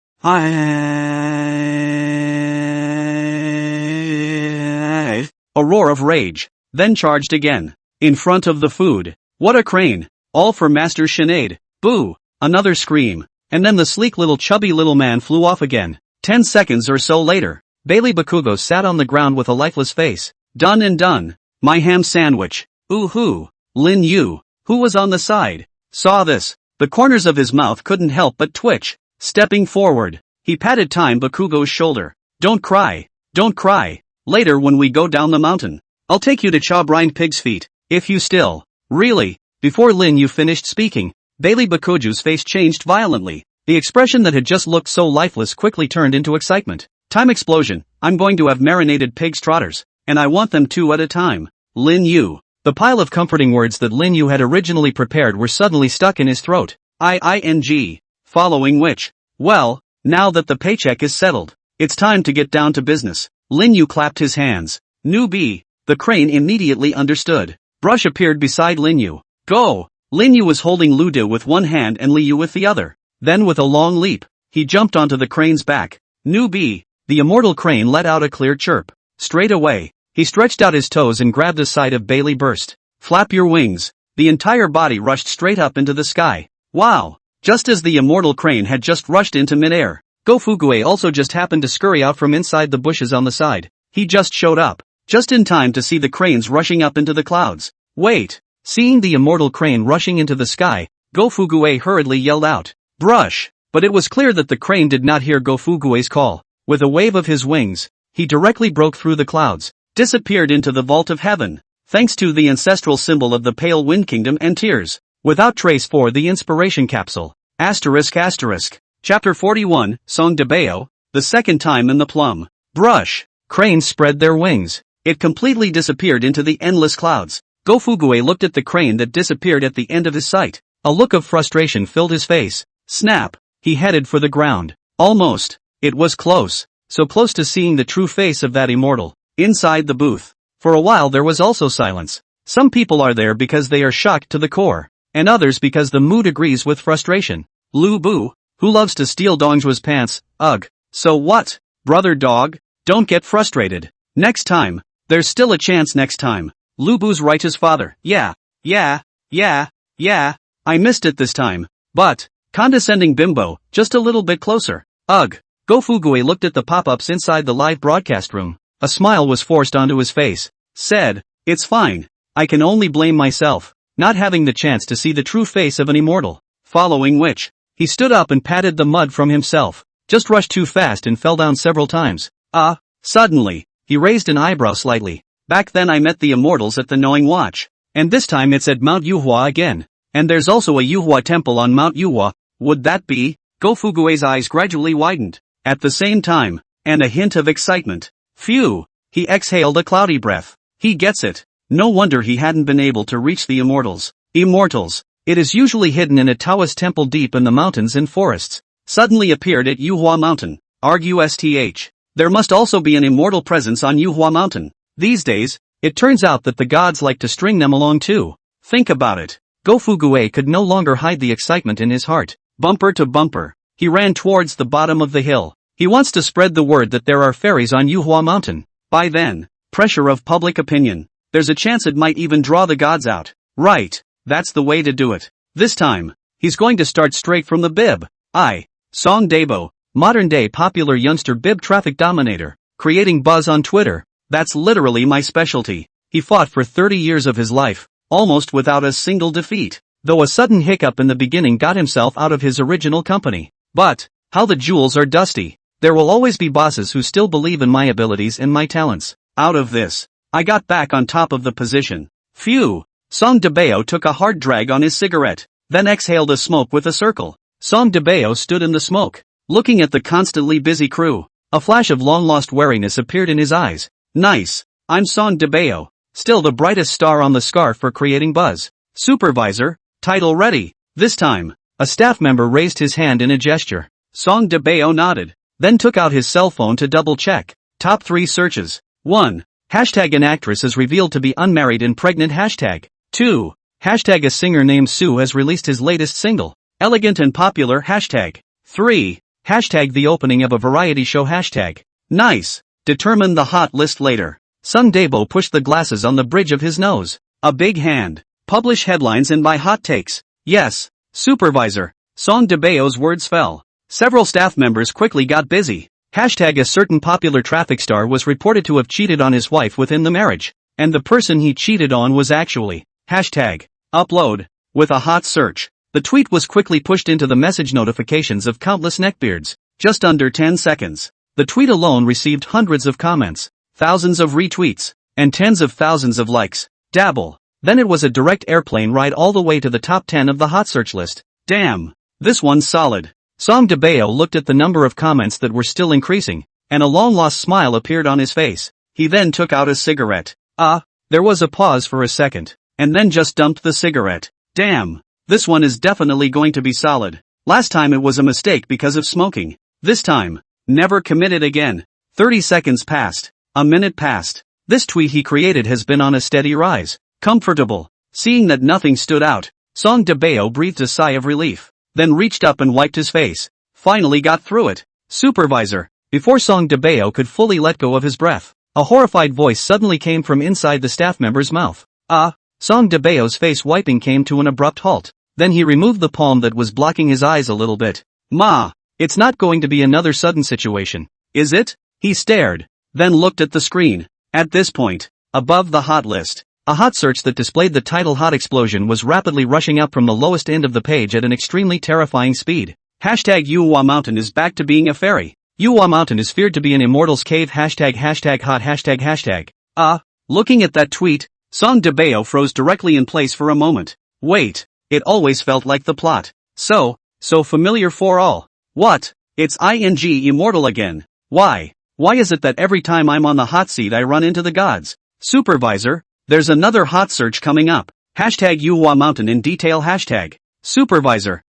A roar of rage, then charged again. In front of the food. What a crane! All for Master Sinead. Boo! Another scream. And then the sleek little chubby little man flew off again. 10 seconds or so later, Bailey Bakugo sat on the ground with a lifeless face. Done and done. My ham sandwich. Ooh-hoo. Lin Yu, who was on the side, saw this. The corners of his mouth couldn't help but twitch. Stepping forward, he patted Time Bakugo's shoulder. Don't cry. Don't cry. Later when we go down the mountain, I'll take you to Chaw-Brined Pig's Feet, if you still. Really? Before Lin Yu finished speaking, Bailey Bakugo's face changed violently. The expression that had just looked so lifeless quickly turned into excitement. Time explosion. I'm going to have marinated pig's trotters, and I want them 2 at a time. Lin Yu. The pile of comforting words that Lin Yu had originally prepared were suddenly stuck in his throat. IING. Following which, well, now that the paycheck is settled, it's time to get down to business. Lin Yu clapped his hands. Newbie. The crane immediately understood. Brush appeared beside Lin Yu. Go! Lin Yu was holding Lu Du with one hand and Li Yu with the other. Then with a long leap, he jumped onto the crane's back. Newbie! The immortal crane let out a clear chirp. Straight away, he stretched out his toes and grabbed the side of Bailey Burst. Flap your wings. The entire body rushed straight up into the sky. Wow! Just as the immortal crane had just rushed into midair, Go Fugue also just happened to scurry out from inside the bushes on the side. He just showed up, just in time to see the cranes rushing up into the clouds. Wait! Seeing the immortal crane rushing into the sky, Go Fugue hurriedly yelled out, Brush! But it was clear that the crane did not hear Go Fugue's call. With a wave of his wings, he directly broke through the clouds, disappeared into the vault of heaven, thanks to the ancestral symbol of the Pale Wind Kingdom and tears. Without trace for the inspiration capsule. ***. Chapter 41, Song de Bao, the second time in the plum. Brush. Cranes spread their wings. It completely disappeared into the endless clouds. Go Fugue looked at the crane that disappeared at the end of his sight. A look of frustration filled his face. Snap. He headed for the ground. Almost. It was close. So close to seeing the true face of that immortal. Inside the booth. For a while there was also silence. Some people are there because they are shocked to the core. And others because the mood agrees with frustration. Lu Bu, who loves to steal Dongjua's pants, ugh. So what? Brother dog? Don't get frustrated. Next time. There's still a chance next time. Lu Bu's righteous father. Yeah. I missed it this time. But, condescending bimbo, just a little bit closer. Ugh. Go Fugue looked at the pop-ups inside the live broadcast room. A smile was forced onto his face. Said, it's fine. I can only blame myself. Not having the chance to see the true face of an immortal. Following which, he stood up and patted the mud from himself. Just rushed too fast and fell down several times. Suddenly, he raised an eyebrow slightly. Back then I met the immortals at the Knowing Watch. And this time it's at Mount Yuhua again. And there's also a Yuhua temple on Mount Yuhua. Would that be? Go Fugue's eyes gradually widened. At the same time, and a hint of excitement. Phew! He exhaled a cloudy breath. He gets it. No wonder he hadn't been able to reach the immortals. Immortals. It is usually hidden in a Taoist temple deep in the mountains and forests. Suddenly appeared at Yuhua Mountain. Argue-STH. There must also be an immortal presence on Yuhua Mountain. These days, it turns out that the gods like to string them along too. Think about it. Go Fugue could no longer hide the excitement in his heart. Bumper to bumper, he ran towards the bottom of the hill. He wants to spread the word that there are fairies on Yuhua Mountain. By then, pressure of public opinion. There's a chance it might even draw the gods out. Right, that's the way to do it. This time, he's going to start straight from the bib. Song Debo, modern-day popular youngster bib traffic dominator, creating buzz on Twitter. That's literally my specialty. He fought for 30 years of his life, almost without a single defeat, though a sudden hiccup in the beginning got himself out of his original company. But, how the jewels are dusty. There will always be bosses who still believe in my abilities and my talents. Out of this, I got back on top of the position. Phew! Song de Bao took a hard drag on his cigarette, then exhaled a smoke with a circle. Song de Bao stood in the smoke, looking at the constantly busy crew. A flash of long-lost wariness appeared in his eyes. Nice. I'm Song de Bao, still the brightest star on the scarf for creating buzz. Supervisor, title ready. This time, a staff member raised his hand in a gesture. Song de Bao nodded, then took out his cell phone to double-check. Top 3 searches. 1. Hashtag an actress is revealed to be unmarried and pregnant. Hashtag. 2. Hashtag a singer named Sue has released his latest single. Elegant and popular. Hashtag 3. Hashtag the opening of a variety show. Hashtag nice. Determine the hot list later. Sung Daebo pushed the glasses on the bridge of his nose. A big hand. Publish headlines and buy hot takes. Yes. Supervisor. Song Daebao's words fell. Several staff members quickly got busy. Hashtag a certain popular traffic star was reported to have cheated on his wife within the marriage. And the person he cheated on was actually. Hashtag upload. With a hot search. The tweet was quickly pushed into the message notifications of countless neckbeards. Just under 10 seconds. The tweet alone received hundreds of comments, thousands of retweets, and tens of thousands of likes. Dabble. Then it was a direct airplane ride all the way to the top 10 of the hot search list. Damn. This one's solid. Song Daebao looked at the number of comments that were still increasing, and a long-lost smile appeared on his face. He then took out a cigarette. There was a pause for a second, and then just dumped the cigarette. Damn. This one is definitely going to be solid. Last time it was a mistake because of smoking. This time, never commit it again. 30 seconds passed. A minute passed. This tweet he created has been on a steady rise. Comfortable. Seeing that nothing stood out, Song Daebao breathed a sigh of relief, then reached up and wiped his face. Finally got through it. Supervisor. Before Song Daebao could fully let go of his breath, a horrified voice suddenly came from inside the staff member's mouth. Song Daebao's face wiping came to an abrupt halt. Then he removed the palm that was blocking his eyes a little bit. Ma, it's not going to be another sudden situation, is it? He stared, then looked at the screen. At this point, above the hot list, a hot search that displayed the title Hot Explosion was rapidly rushing up from the lowest end of the page at an extremely terrifying speed. Hashtag Yuhua Mountain is back to being a fairy. Yuhua Mountain is feared to be an immortal's cave. Hashtag hot hashtag. Looking at that tweet, Song Daebao froze directly in place for a moment. Wait. It always felt like the plot. So familiar for all. What? It's Immortal again. Why? Why is it that every time I'm on the hot seat I run into the gods? Supervisor, there's another hot search coming up. Hashtag Yuhua Mountain in detail. Hashtag Supervisor,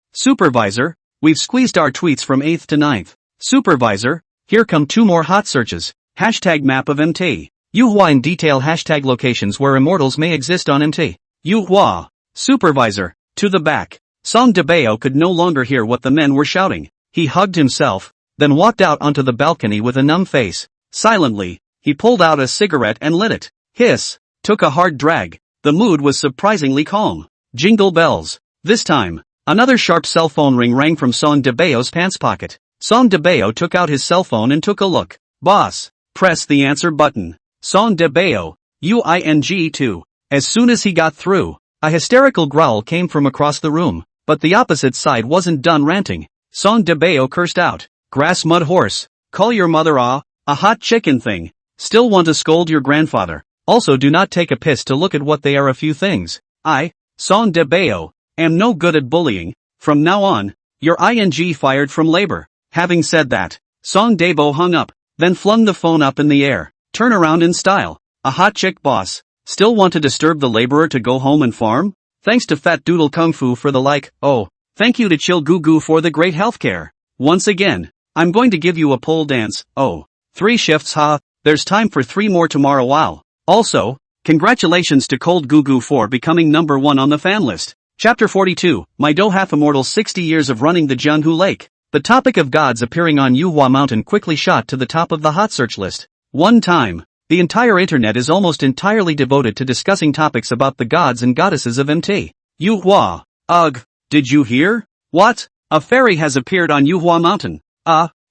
we've squeezed our tweets from 8th to 9th. Supervisor, here come 2 more hot searches. Hashtag map of MT. Yuhua in detail. Hashtag locations where immortals may exist on MT. Yuhua. Supervisor. To the back. Song Daebao could no longer hear what the men were shouting. He hugged himself, then walked out onto the balcony with a numb face. Silently, he pulled out a cigarette and lit it. Hiss. Took a hard drag. The mood was surprisingly calm. Jingle bells. This time, another sharp cell phone ring rang from Song Daebao's pants pocket. Song Daebao took out his cell phone and took a look. Boss. Press the answer button. Song Daebao. UING2. As soon as he got through, a hysterical growl came from across the room, but the opposite side wasn't done ranting. Song Daebao cursed out. Grass mud horse. Call your mother a hot chicken thing. Still want to scold your grandfather. Also do not take a piss to look at what they are. A few things. I, Song Daebao, am no good at bullying. From now on, you're ing fired from labor. Having said that, Song Daebao hung up, then flung the phone up in the air. Turn around in style. A hot chick boss. Still want to disturb the laborer to go home and farm? Thanks to Fat Doodle Kung Fu for the like. Oh, thank you to Chill Goo Goo for the great healthcare. Once again, I'm going to give you a pole dance. Oh, 3 shifts ha, there's time for 3 more tomorrow. Wow. Also, congratulations to Cold Goo Goo for becoming number 1 on the fan list. Chapter 42, My Do Half Immortal 60 Years of Running the Jianhu Lake. The topic of gods appearing on Yuhua Mountain quickly shot to the top of the hot search list. One time. The entire internet is almost entirely devoted to discussing topics about the gods and goddesses of MT. Yuhua. Ugh. Did you hear? What? A fairy has appeared on Yuhua Mountain.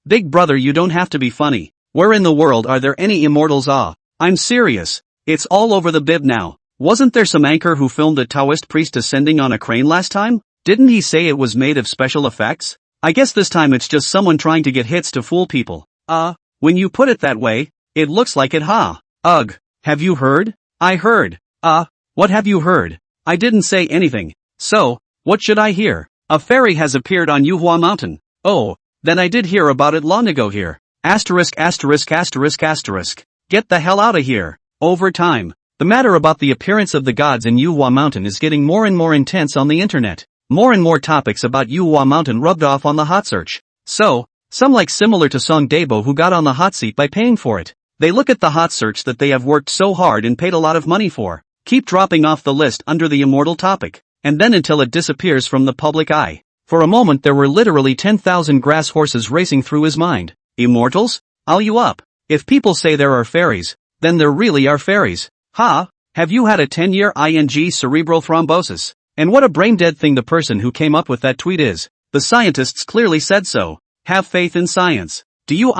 Big brother, you don't have to be funny. Where in the world are there any immortals? I'm serious. It's all over the bib now. Wasn't there some anchor who filmed a Taoist priest ascending on a crane last time? Didn't he say it was made of special effects? I guess this time it's just someone trying to get hits to fool people. When you put it that way, it looks like it. Ugh. Have you heard? I heard. What have you heard? I didn't say anything. So, what should I hear? A fairy has appeared on Yuhua Mountain. Oh, then I did hear about it long ago here. Asterisk. Get the hell out of here. Over time, the matter about the appearance of the gods in Yuhua Mountain is getting more and more intense on the internet. More and more topics about Yuhua Mountain rubbed off on the hot search. So, some like similar to Song Daebao who got on the hot seat by paying for it. They look at the hot search that they have worked so hard and paid a lot of money for. Keep dropping off the list under the Immortal topic, and then until it disappears from the public eye. For a moment there were literally 10,000 grass horses racing through his mind. Immortals? All you up. If people say there are fairies, then there really are fairies. Ha! Have you had a 10-year ing cerebral thrombosis? And what a brain-dead thing the person who came up with that tweet is. The scientists clearly said so. Have faith in science. Do you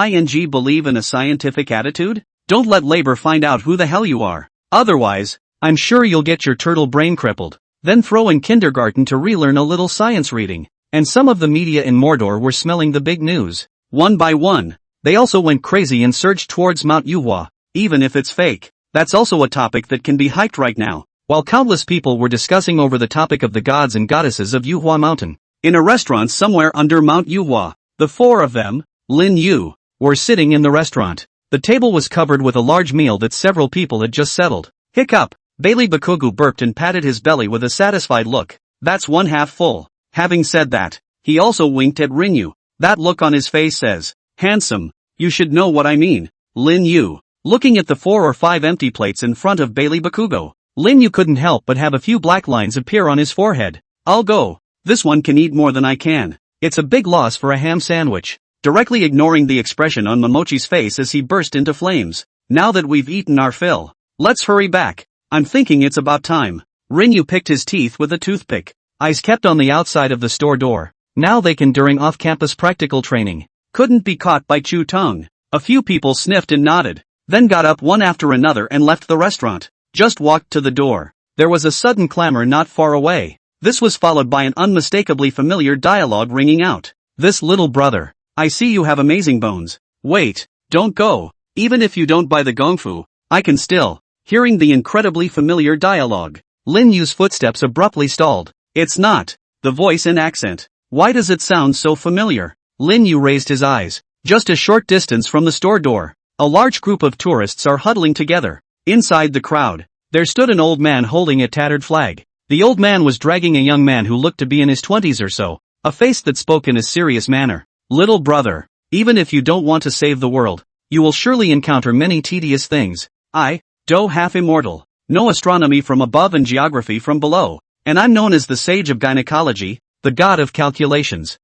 believe in a scientific attitude? Don't let labor find out who the hell you are. Otherwise, I'm sure you'll get your turtle brain crippled. Then throw in kindergarten to relearn a little science reading. And some of the media in Mordor were smelling the big news. One by one, they also went crazy and surged towards Mount Yuhua, even if it's fake. That's also a topic that can be hiked right now. While countless people were discussing over the topic of the gods and goddesses of Yuhua Mountain. In a restaurant somewhere under Mount Yuhua, the four of them, Lin Yu, were sitting in the restaurant. The table was covered with a large meal that several people had just settled. Hiccup! Bailey Bakugu burped and patted his belly with a satisfied look. That's one half full. Having said that, he also winked at Rinyu. That look on his face says, handsome, you should know what I mean. Lin Yu. Looking at the 4 or 5 empty plates in front of Bailey Bakugo, Lin Yu couldn't help but have a few black lines appear on his forehead. I'll go. This one can eat more than I can. It's a big loss for a ham sandwich. Directly ignoring the expression on Momochi's face as he burst into flames. Now that we've eaten our fill, let's hurry back. I'm thinking it's about time. Rinyu picked his teeth with a toothpick. Eyes kept on the outside of the store door. Now they can during off-campus practical training. Couldn't be caught by Chu Tongue. A few people sniffed and nodded, then got up one after another and left the restaurant. Just walked to the door. There was a sudden clamor not far away. This was followed by an unmistakably familiar dialogue ringing out. This little brother. I see you have amazing bones. Wait, don't go. Even if you don't buy the gongfu, I can still. Hearing the incredibly familiar dialogue, Lin Yu's footsteps abruptly stalled. It's not. The voice and accent. Why does it sound so familiar? Lin Yu raised his eyes. Just a short distance from the store door, a large group of tourists are huddling together. Inside the crowd, there stood an old man holding a tattered flag. The old man was dragging a young man who looked to be in his 20s or so, a face that spoke in a serious manner. Little brother, even if you don't want to save the world, you will surely encounter many tedious things. I, Do half immortal, know astronomy from above and geography from below, and I'm known as the sage of gynecology, the god of calculations.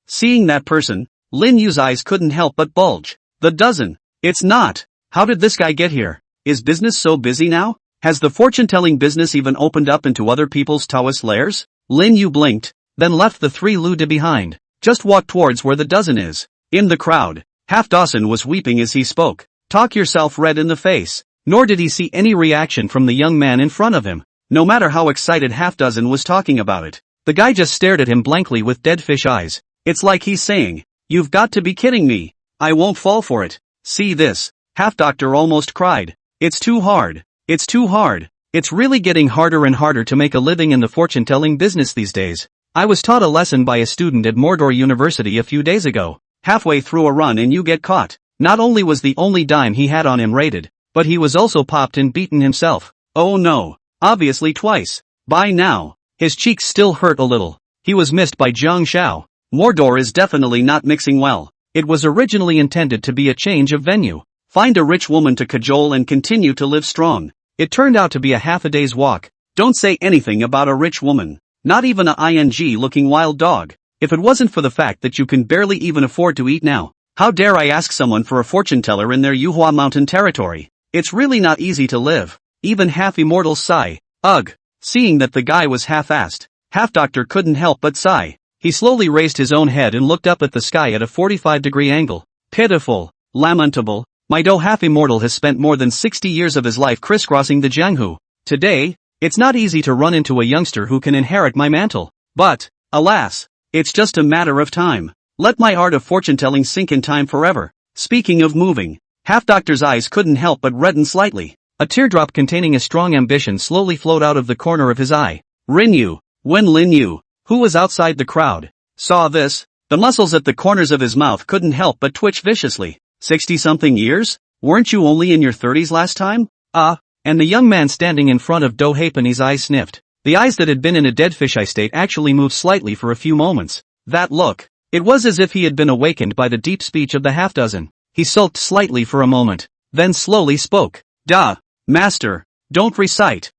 Seeing that person, Lin Yu's eyes couldn't help but bulge. The dozen. It's not. How did this guy get here? Is business so busy now? Has the fortune-telling business even opened up into other people's Taoist lairs? Lin Yu blinked, then left the 3 Luda behind. Just walked towards where the dozen is. In the crowd, Half Dawson was weeping as he spoke. Talk yourself red in the face. Nor did he see any reaction from the young man in front of him. No matter how excited Half Dozen was talking about it, the guy just stared at him blankly with dead fish eyes. It's like he's saying, you've got to be kidding me. I won't fall for it. See this. Half Doctor almost cried. It's too hard. It's too hard. It's really getting harder and harder to make a living in the fortune-telling business these days. I was taught a lesson by a student at Mordor University a few days ago. Halfway through a run and you get caught. Not only was the only dime he had on him raided, but he was also popped and beaten himself. Oh no. Obviously twice. By now, his cheeks still hurt a little. He was missed by Jiang Shao. Mordor is definitely not mixing well. It was originally intended to be a change of venue. Find a rich woman to cajole and continue to live strong. It turned out to be a half a day's walk. Don't say anything about a rich woman. Not even a ing-looking wild dog. If it wasn't for the fact that you can barely even afford to eat now, how dare I ask someone for a fortune teller in their Yuhua Mountain territory? It's really not easy to live. Even half immortals sigh. Ugh. Seeing that the guy was half-assed, Half Doctor couldn't help but sigh. He slowly raised his own head and looked up at the sky at a 45-degree angle. Pitiful. Lamentable. My Do half immortal has spent more than 60 years of his life crisscrossing the Jianghu. Today, it's not easy to run into a youngster who can inherit my mantle. But, alas, it's just a matter of time. Let my art of fortune-telling sink in time forever. Speaking of moving, Half Doctor's eyes couldn't help but redden slightly. A teardrop containing a strong ambition slowly flowed out of the corner of his eye. Rinyu. When Lin Yu, who was outside the crowd, saw this, the muscles at the corners of his mouth couldn't help but twitch viciously. 60-something years? Weren't you only in your 30s last time? And the young man standing in front of Do Halfpenny's eyes sniffed. The eyes that had been in a dead fisheye state actually moved slightly for a few moments. That look. It was as if he had been awakened by the deep speech of the half dozen. He sulked slightly for a moment, then slowly spoke. Master, don't recite.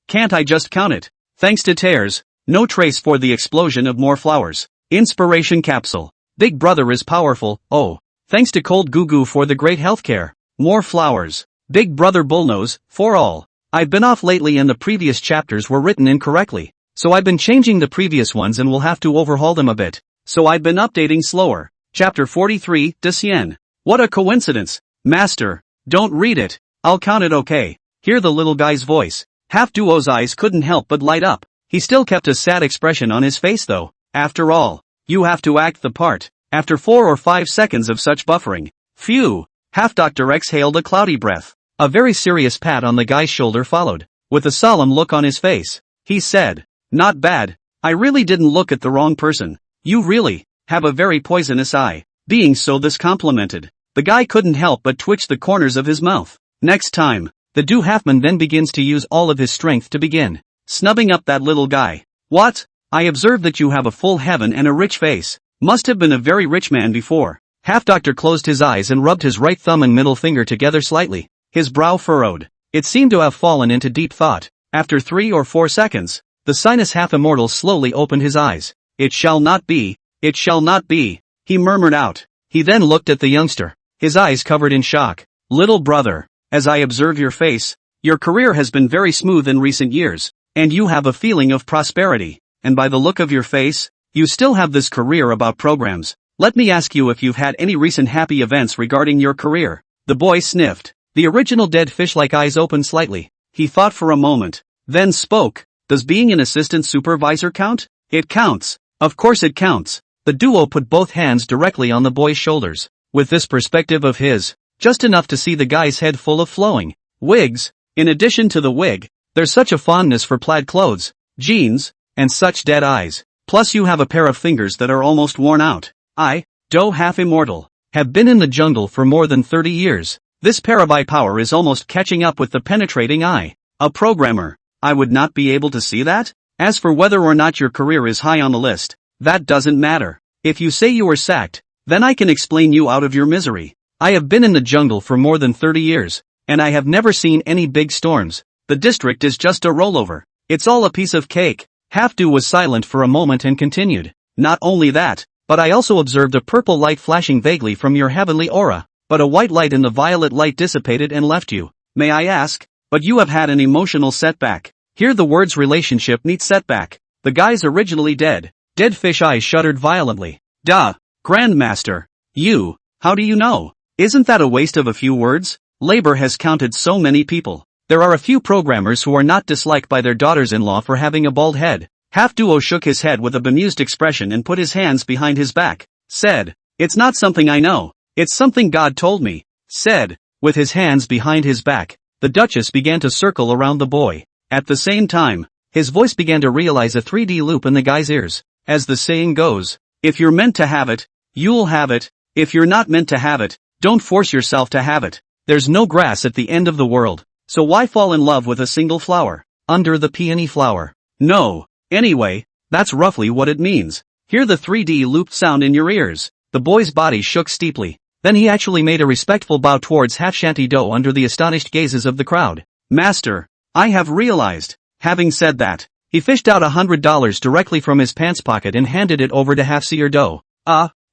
Can't I just count it? Thanks to tears, no trace for the explosion of more flowers. Inspiration capsule. Big Brother is powerful, oh. Thanks to cold goo goo for the great healthcare. More flowers. Big Brother bullnose, for all. I've been off lately and the previous chapters were written incorrectly. So I've been changing the previous ones and will have to overhaul them a bit. So I've been updating slower. Chapter 43, Decien. What a coincidence. Master, don't read it. I'll count it okay. Hear the little guy's voice. Half Duo's eyes couldn't help but light up. He still kept a sad expression on his face though. After all, you have to act the part. After 4 or 5 seconds of such buffering. Phew. Half Dr. exhaled a cloudy breath. A very serious pat on the guy's shoulder followed. With a solemn look on his face, he said, not bad. I really didn't look at the wrong person. You really have a very poisonous eye. Being so this complimented, the guy couldn't help but twitch the corners of his mouth. Next time, the Do Halfman then begins to use all of his strength to begin snubbing up that little guy. What? I observe that you have a full heaven and a rich face. Must have been a very rich man before. Half Doctor closed his eyes and rubbed his right thumb and middle finger together slightly. His brow furrowed. It seemed to have fallen into deep thought. After 3 or 4 seconds, the sinus half immortal slowly opened his eyes. It shall not be. It shall not be. He murmured out. He then looked at the youngster. His eyes covered in shock. Little brother, as I observe your face, your career has been very smooth in recent years, and you have a feeling of prosperity, and by the look of your face, you still have this career about programs. Let me ask you if you've had any recent happy events regarding your career. The boy sniffed. The original dead fish-like eyes opened slightly. He thought for a moment, then spoke. Does being an assistant supervisor count? It counts. Of course it counts. The duo put both hands directly on the boy's shoulders. With this perspective of his, just enough to see the guy's head full of flowing wigs. In addition to the wig, there's such a fondness for plaid clothes, jeans, and such dead eyes. Plus you have a pair of fingers that are almost worn out. I, Do Half Immortal, have been in the jungle for more than 30 years. This pair of eye power is almost catching up with the penetrating eye. A programmer, I would not be able to see that? As for whether or not your career is high on the list, that doesn't matter. If you say you were sacked, then I can explain you out of your misery. I have been in the jungle for more than 30 years, and I have never seen any big storms. The district is just a rollover. It's all a piece of cake. Half-Do was silent for a moment and continued. Not only that, but I also observed a purple light flashing vaguely from your heavenly aura, but a white light and the violet light dissipated and left you. May I ask? But you have had an emotional setback. Here the words relationship meet setback. The guy's originally dead. Dead fish eyes shuddered violently. Duh. Grandmaster. You. How do you know? Isn't that a waste of a few words? Labor has counted so many people. There are a few programmers who are not disliked by their daughters-in-law for having a bald head. Half-Duo shook his head with a bemused expression and put his hands behind his back. Said, it's not something I know. It's something God told me. Said, with his hands behind his back, the Duchess began to circle around the boy. At the same time, his voice began to realize a 3D loop in the guy's ears. As the saying goes, if you're meant to have it, you'll have it. If you're not meant to have it, don't force yourself to have it. There's no grass at the end of the world. So why fall in love with a single flower? Under the peony flower. No. Anyway, that's roughly what it means. Hear the 3D looped sound in your ears. The boy's body shook steeply. Then he actually made a respectful bow towards Half-Shanty Do under the astonished gazes of the crowd. Master, I have realized. Having said that, he fished out $100 directly from his pants pocket and handed it over to Half-Seer Do.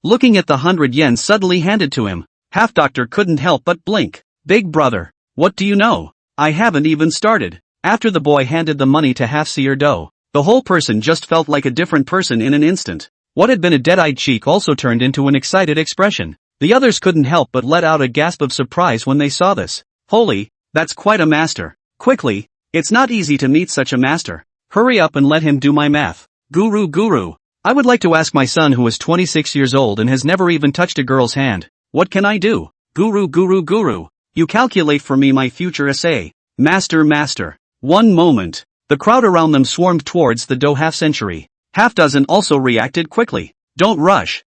Looking at the 100 yen suddenly handed to him, Half-Doctor couldn't help but blink. Big brother, what do you know? I haven't even started. After the boy handed the money to Half-Seer Do, the whole person just felt like a different person in an instant. What had been a dead-eyed cheek also turned into an excited expression. The others couldn't help but let out a gasp of surprise when they saw this. Holy, that's quite a master. Quickly, it's not easy to meet such a master. Hurry up and let him do my math. Guru. I would like to ask my son who is 26 years old and has never even touched a girl's hand. What can I do? Guru. You calculate for me my future essay. Master. One moment. The crowd around them swarmed towards the Do half-century. Half-dozen also reacted quickly. Don't rush.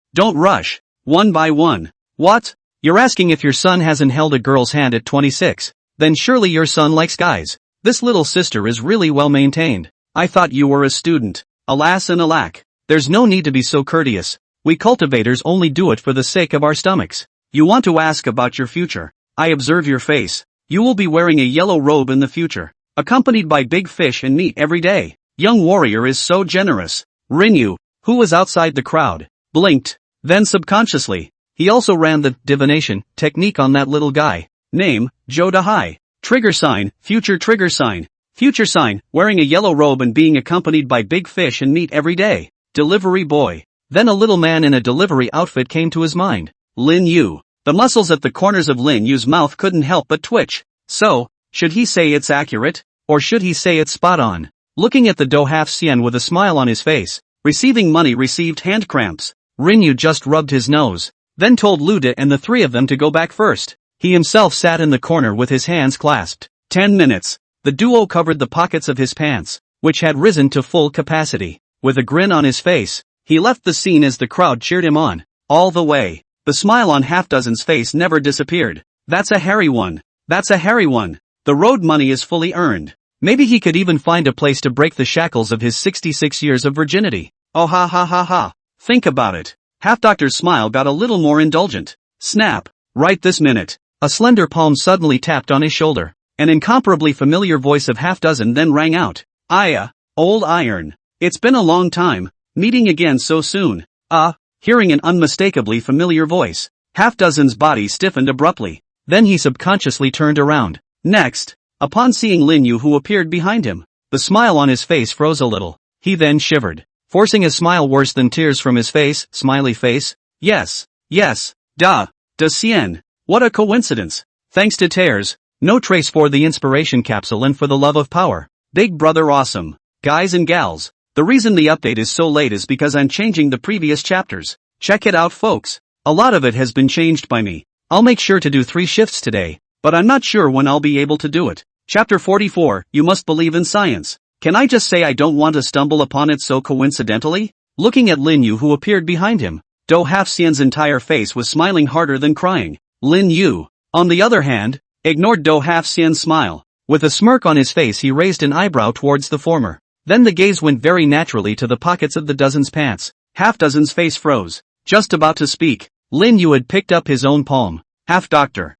One by one. What? You're asking if your son hasn't held a girl's hand at 26? Then surely your son likes guys. This little sister is really well maintained. I thought you were a student. Alas and alack. There's no need to be so courteous. We cultivators only do it for the sake of our stomachs. You want to ask about your future. I observe your face. You will be wearing a yellow robe in the future. accompanied by big fish and meat every day. Young warrior is so generous. Rinyu, who was outside the crowd, blinked. Then subconsciously, he also ran the divination technique on that little guy. Name, Joe Dahai. Trigger sign, future trigger sign. Future sign, wearing a yellow robe and being accompanied by big fish and meat every day. Delivery boy. Then a little man in a delivery outfit came to his mind. Lin Yu. The muscles at the corners of Lin Yu's mouth couldn't help but twitch. So, should he say it's accurate? Or should he say it's spot on? Looking at the Do half Xian with a smile on his face, receiving money received hand cramps. Rinyu just rubbed his nose, then told Luda and the three of them to go back first. He himself sat in the corner with his hands clasped. 10 minutes. The duo covered the pockets of his pants, which had risen to full capacity. With a grin on his face, he left the scene as the crowd cheered him on. All the way. The smile on half dozen's face never disappeared. That's a hairy one. That's a hairy one. The road money is fully earned. Maybe he could even find a place to break the shackles of his 66 years of virginity. Oh ha ha ha ha. Think about it. Half Doctor's smile got a little more indulgent. Snap. Right this minute. A slender palm suddenly tapped on his shoulder. An incomparably familiar voice of half dozen then rang out. Aya, old iron. It's been a long time, meeting again so soon. Hearing an unmistakably familiar voice, half dozen's body stiffened abruptly. Then he subconsciously turned around. Next, upon seeing Lin Yu who appeared behind him, the smile on his face froze a little. He then shivered, forcing a smile worse than tears from his face. Smiley face. Yes, Da Xian. What a coincidence. Thanks to tears, no trace for the inspiration capsule and for the love of power. Big brother awesome. Guys and gals, the reason the update is so late is because I'm changing the previous chapters. Check it out folks. A lot of it has been changed by me. I'll make sure to do 3 shifts today, but I'm not sure when I'll be able to do it. Chapter 44, You Must Believe in Science. Can I just say I don't want to stumble upon it so coincidentally? Looking at Lin Yu who appeared behind him, Do half Xian's entire face was smiling harder than crying. Lin Yu, on the other hand, ignored Do half Xian's smile. With a smirk on his face he raised an eyebrow towards the former. Then the gaze went very naturally to the pockets of the dozen's pants. Half dozen's face froze. Just about to speak, Lin Yu had picked up his own palm. Half Doctor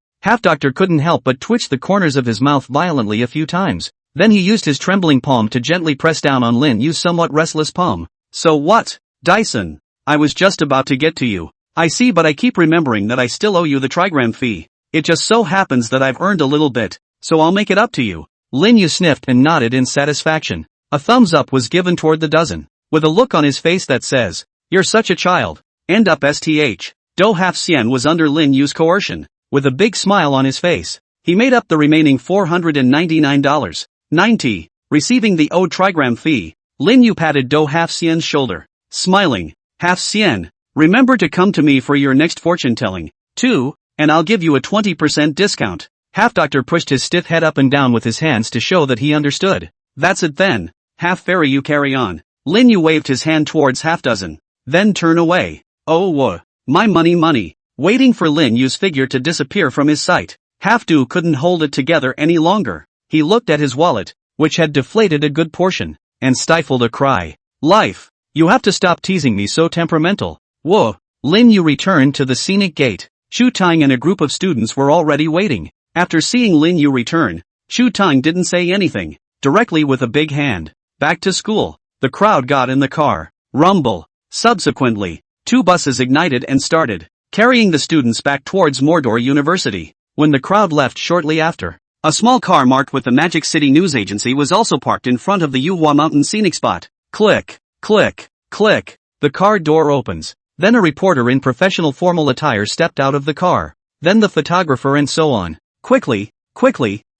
couldn't help but twitch the corners of his mouth violently a few times. Then he used his trembling palm to gently press down on Lin Yu's somewhat restless palm. So what, Dyson? I was just about to get to you. I see, but I keep remembering that I still owe you the trigram fee. It just so happens that I've earned a little bit, so I'll make it up to you. Lin Yu sniffed and nodded in satisfaction. A thumbs up was given toward the dozen, with a look on his face that says, "You're such a child." End up STH. Do half Xian was under Lin Yu's coercion. With a big smile on his face, he made up the remaining $499.90. Receiving the owed trigram fee, Lin Yu patted Do half Xian's shoulder, smiling. Half Xian, remember to come to me for your next fortune telling, too, and I'll give you a 20% discount. Half Doctor pushed his stiff head up and down with his hands to show that he understood. That's it then. Half Fairy, you carry on. Lin Yu waved his hand towards half dozen. Then turn away. Oh, my money. Waiting for Lin Yu's figure to disappear from his sight, Half Do couldn't hold it together any longer. He looked at his wallet, which had deflated a good portion, and stifled a cry. Life, you have to stop teasing me so temperamental. Whoa. Lin Yu returned to the scenic gate. Chu Tang and a group of students were already waiting. After seeing Lin Yu return, Chu Tang didn't say anything, directly with a big hand. Back to school. The crowd got in the car. Rumble. Subsequently, 2 buses ignited and started, carrying the students back towards Mordor University. When the crowd left shortly after, a small car marked with the Magic City News Agency was also parked in front of the Yuhua Mountain scenic spot. Click, click, click. The car door opens. Then a reporter in professional formal attire stepped out of the car. Then the photographer and so on. Quickly,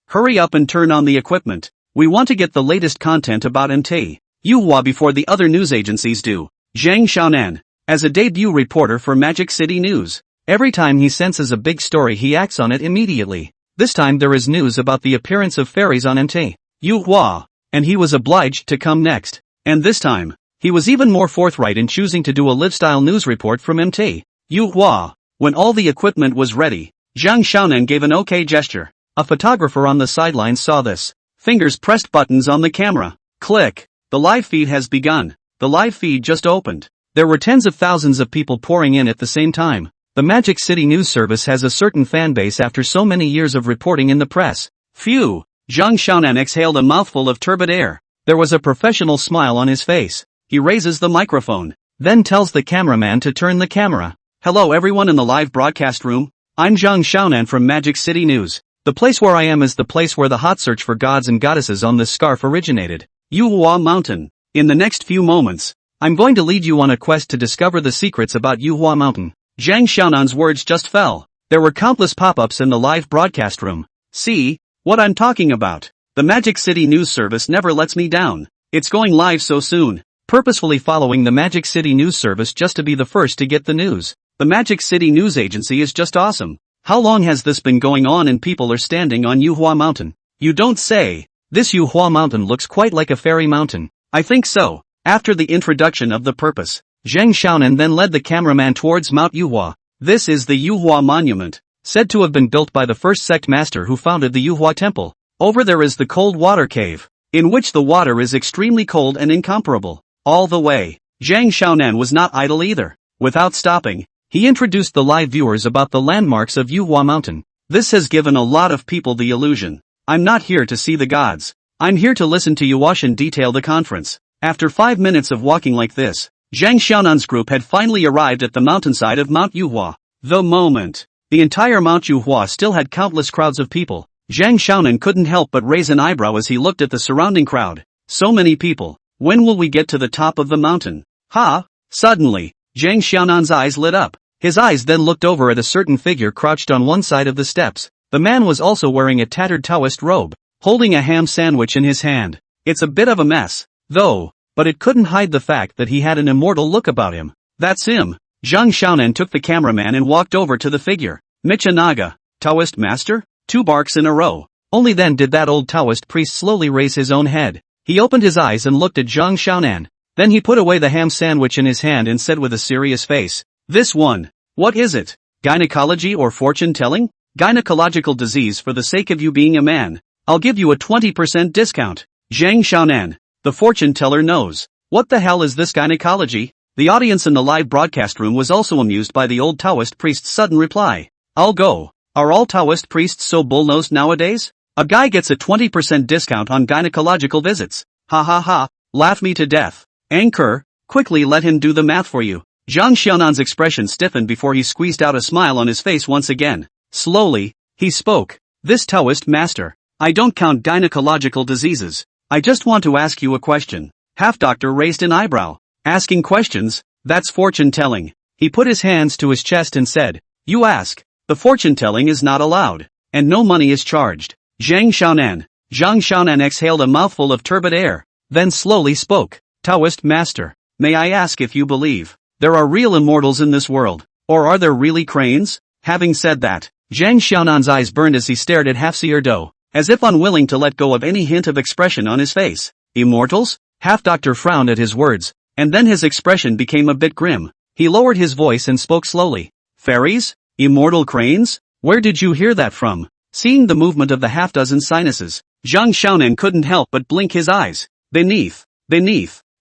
hurry up and turn on the equipment. We want to get the latest content about MT Yuhua before the other news agencies do. Zhang Xiaonan, as a debut reporter for Magic City News, every time he senses a big story he acts on it immediately. This time there is news about the appearance of fairies on MT Yuhua, and he was obliged to come next. And this time, he was even more forthright in choosing to do a live-style news report from MT Yuhua. When all the equipment was ready, Zhang Xiaonan gave an OK gesture. A photographer on the sidelines saw this. Fingers pressed buttons on the camera. Click. The live feed has begun. The live feed just opened. There were tens of thousands of people pouring in at the same time. The Magic City News Service has a certain fan base after so many years of reporting in the press. Phew. Zhang Xiaonan exhaled a mouthful of turbid air. There was a professional smile on his face. He raises the microphone, then tells the cameraman to turn the camera. Hello everyone in the live broadcast room. I'm Zhang Xiaonan from Magic City News. The place where I am is the place where the hot search for gods and goddesses on this scarf originated. Yuhua Mountain. In the next few moments, I'm going to lead you on a quest to discover the secrets about Yuhua Mountain. Zhang Xiaonan's words just fell. There were countless pop-ups in the live broadcast room. See what I'm talking about? The Magic City News Service never lets me down. It's going live so soon. Purposefully following the Magic City News Service just to be the first to get the news. The Magic City News Agency is just awesome. How long has this been going on and people are standing on Yuhua Mountain? You don't say. This Yuhua Mountain looks quite like a fairy mountain. I think so. After the introduction of the purpose, Zhang Xiaonan then led the cameraman towards Mount Yuhua. This is the Yuhua Monument, said to have been built by the first sect master who founded the Yuhua Temple. Over there is the cold water cave, in which the water is extremely cold and incomparable. All the way, Zhang Xiaonan was not idle either. Without stopping, he introduced the live viewers about the landmarks of Yuhua Mountain. This has given a lot of people the illusion. I'm not here to see the gods. I'm here to listen to Yuashan detail the conference. After 5 minutes of walking like this, Zhang Xiaonan's group had finally arrived at the mountainside of Mount Yuhua. The moment. The entire Mount Yuhua still had countless crowds of people. Zhang Xiaonan couldn't help but raise an eyebrow as he looked at the surrounding crowd. So many people. When will we get to the top of the mountain? Ha! Suddenly, Zhang Xiaonan's eyes lit up. His eyes then looked over at a certain figure crouched on one side of the steps. The man was also wearing a tattered Taoist robe, holding a ham sandwich in his hand. It's a bit of a mess, though, but it couldn't hide the fact that he had an immortal look about him. That's him. Zhang Xiaonan took the cameraman and walked over to the figure. Michinaga, Taoist master? 2 barks in a row. Only then did that old Taoist priest slowly raise his own head. He opened his eyes and looked at Zhang Xiaonan. Then he put away the ham sandwich in his hand and said with a serious face, "This one. What is it? Gynecology or fortune-telling? Gynecological disease for the sake of you being a man. I'll give you a 20% discount." Zhang Xiaonan, the fortune-teller knows. What the hell is this gynecology? The audience in the live broadcast room was also amused by the old Taoist priest's sudden reply. I'll go. Are all Taoist priests so bull-nosed nowadays? A guy gets a 20% discount on gynecological visits. Ha ha ha, laugh me to death. Anchor, quickly let him do the math for you. Zhang Xiaonan's expression stiffened before he squeezed out a smile on his face once again. Slowly, he spoke. This Taoist master, I don't count gynecological diseases. I just want to ask you a question. Half-doctor raised an eyebrow. Asking questions, that's fortune-telling. He put his hands to his chest and said, you ask. The fortune-telling is not allowed, and no money is charged. Zhang Xiaonan exhaled a mouthful of turbid air, then slowly spoke. Taoist master, may I ask if you believe there are real immortals in this world, or are there really cranes? Having said that, Zhang Xiaonan's eyes burned as he stared at Half-Seer Do, as if unwilling to let go of any hint of expression on his face. Immortals? Half-Doctor frowned at his words, and then his expression became a bit grim. He lowered his voice and spoke slowly. Fairies? Immortal cranes? Where did you hear that from? Seeing the movement of the half-dozen sinuses, Zhang Xiaonan couldn't help but blink his eyes. Beneath.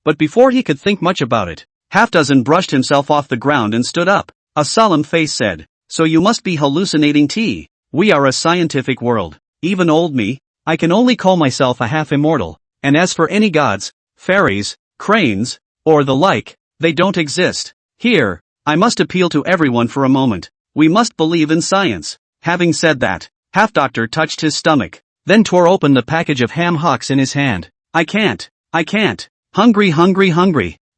But before he could think much about it, Half-Dozen brushed himself off the ground and stood up. A solemn face said, so you must be hallucinating T. We are a scientific world. Even old me, I can only call myself a half-immortal. And as for any gods, fairies, cranes, or the like, they don't exist. Here, I must appeal to everyone for a moment. We must believe in science. Having said that, Half-Doctor touched his stomach, then tore open the package of ham hocks in his hand. I can't. Hungry.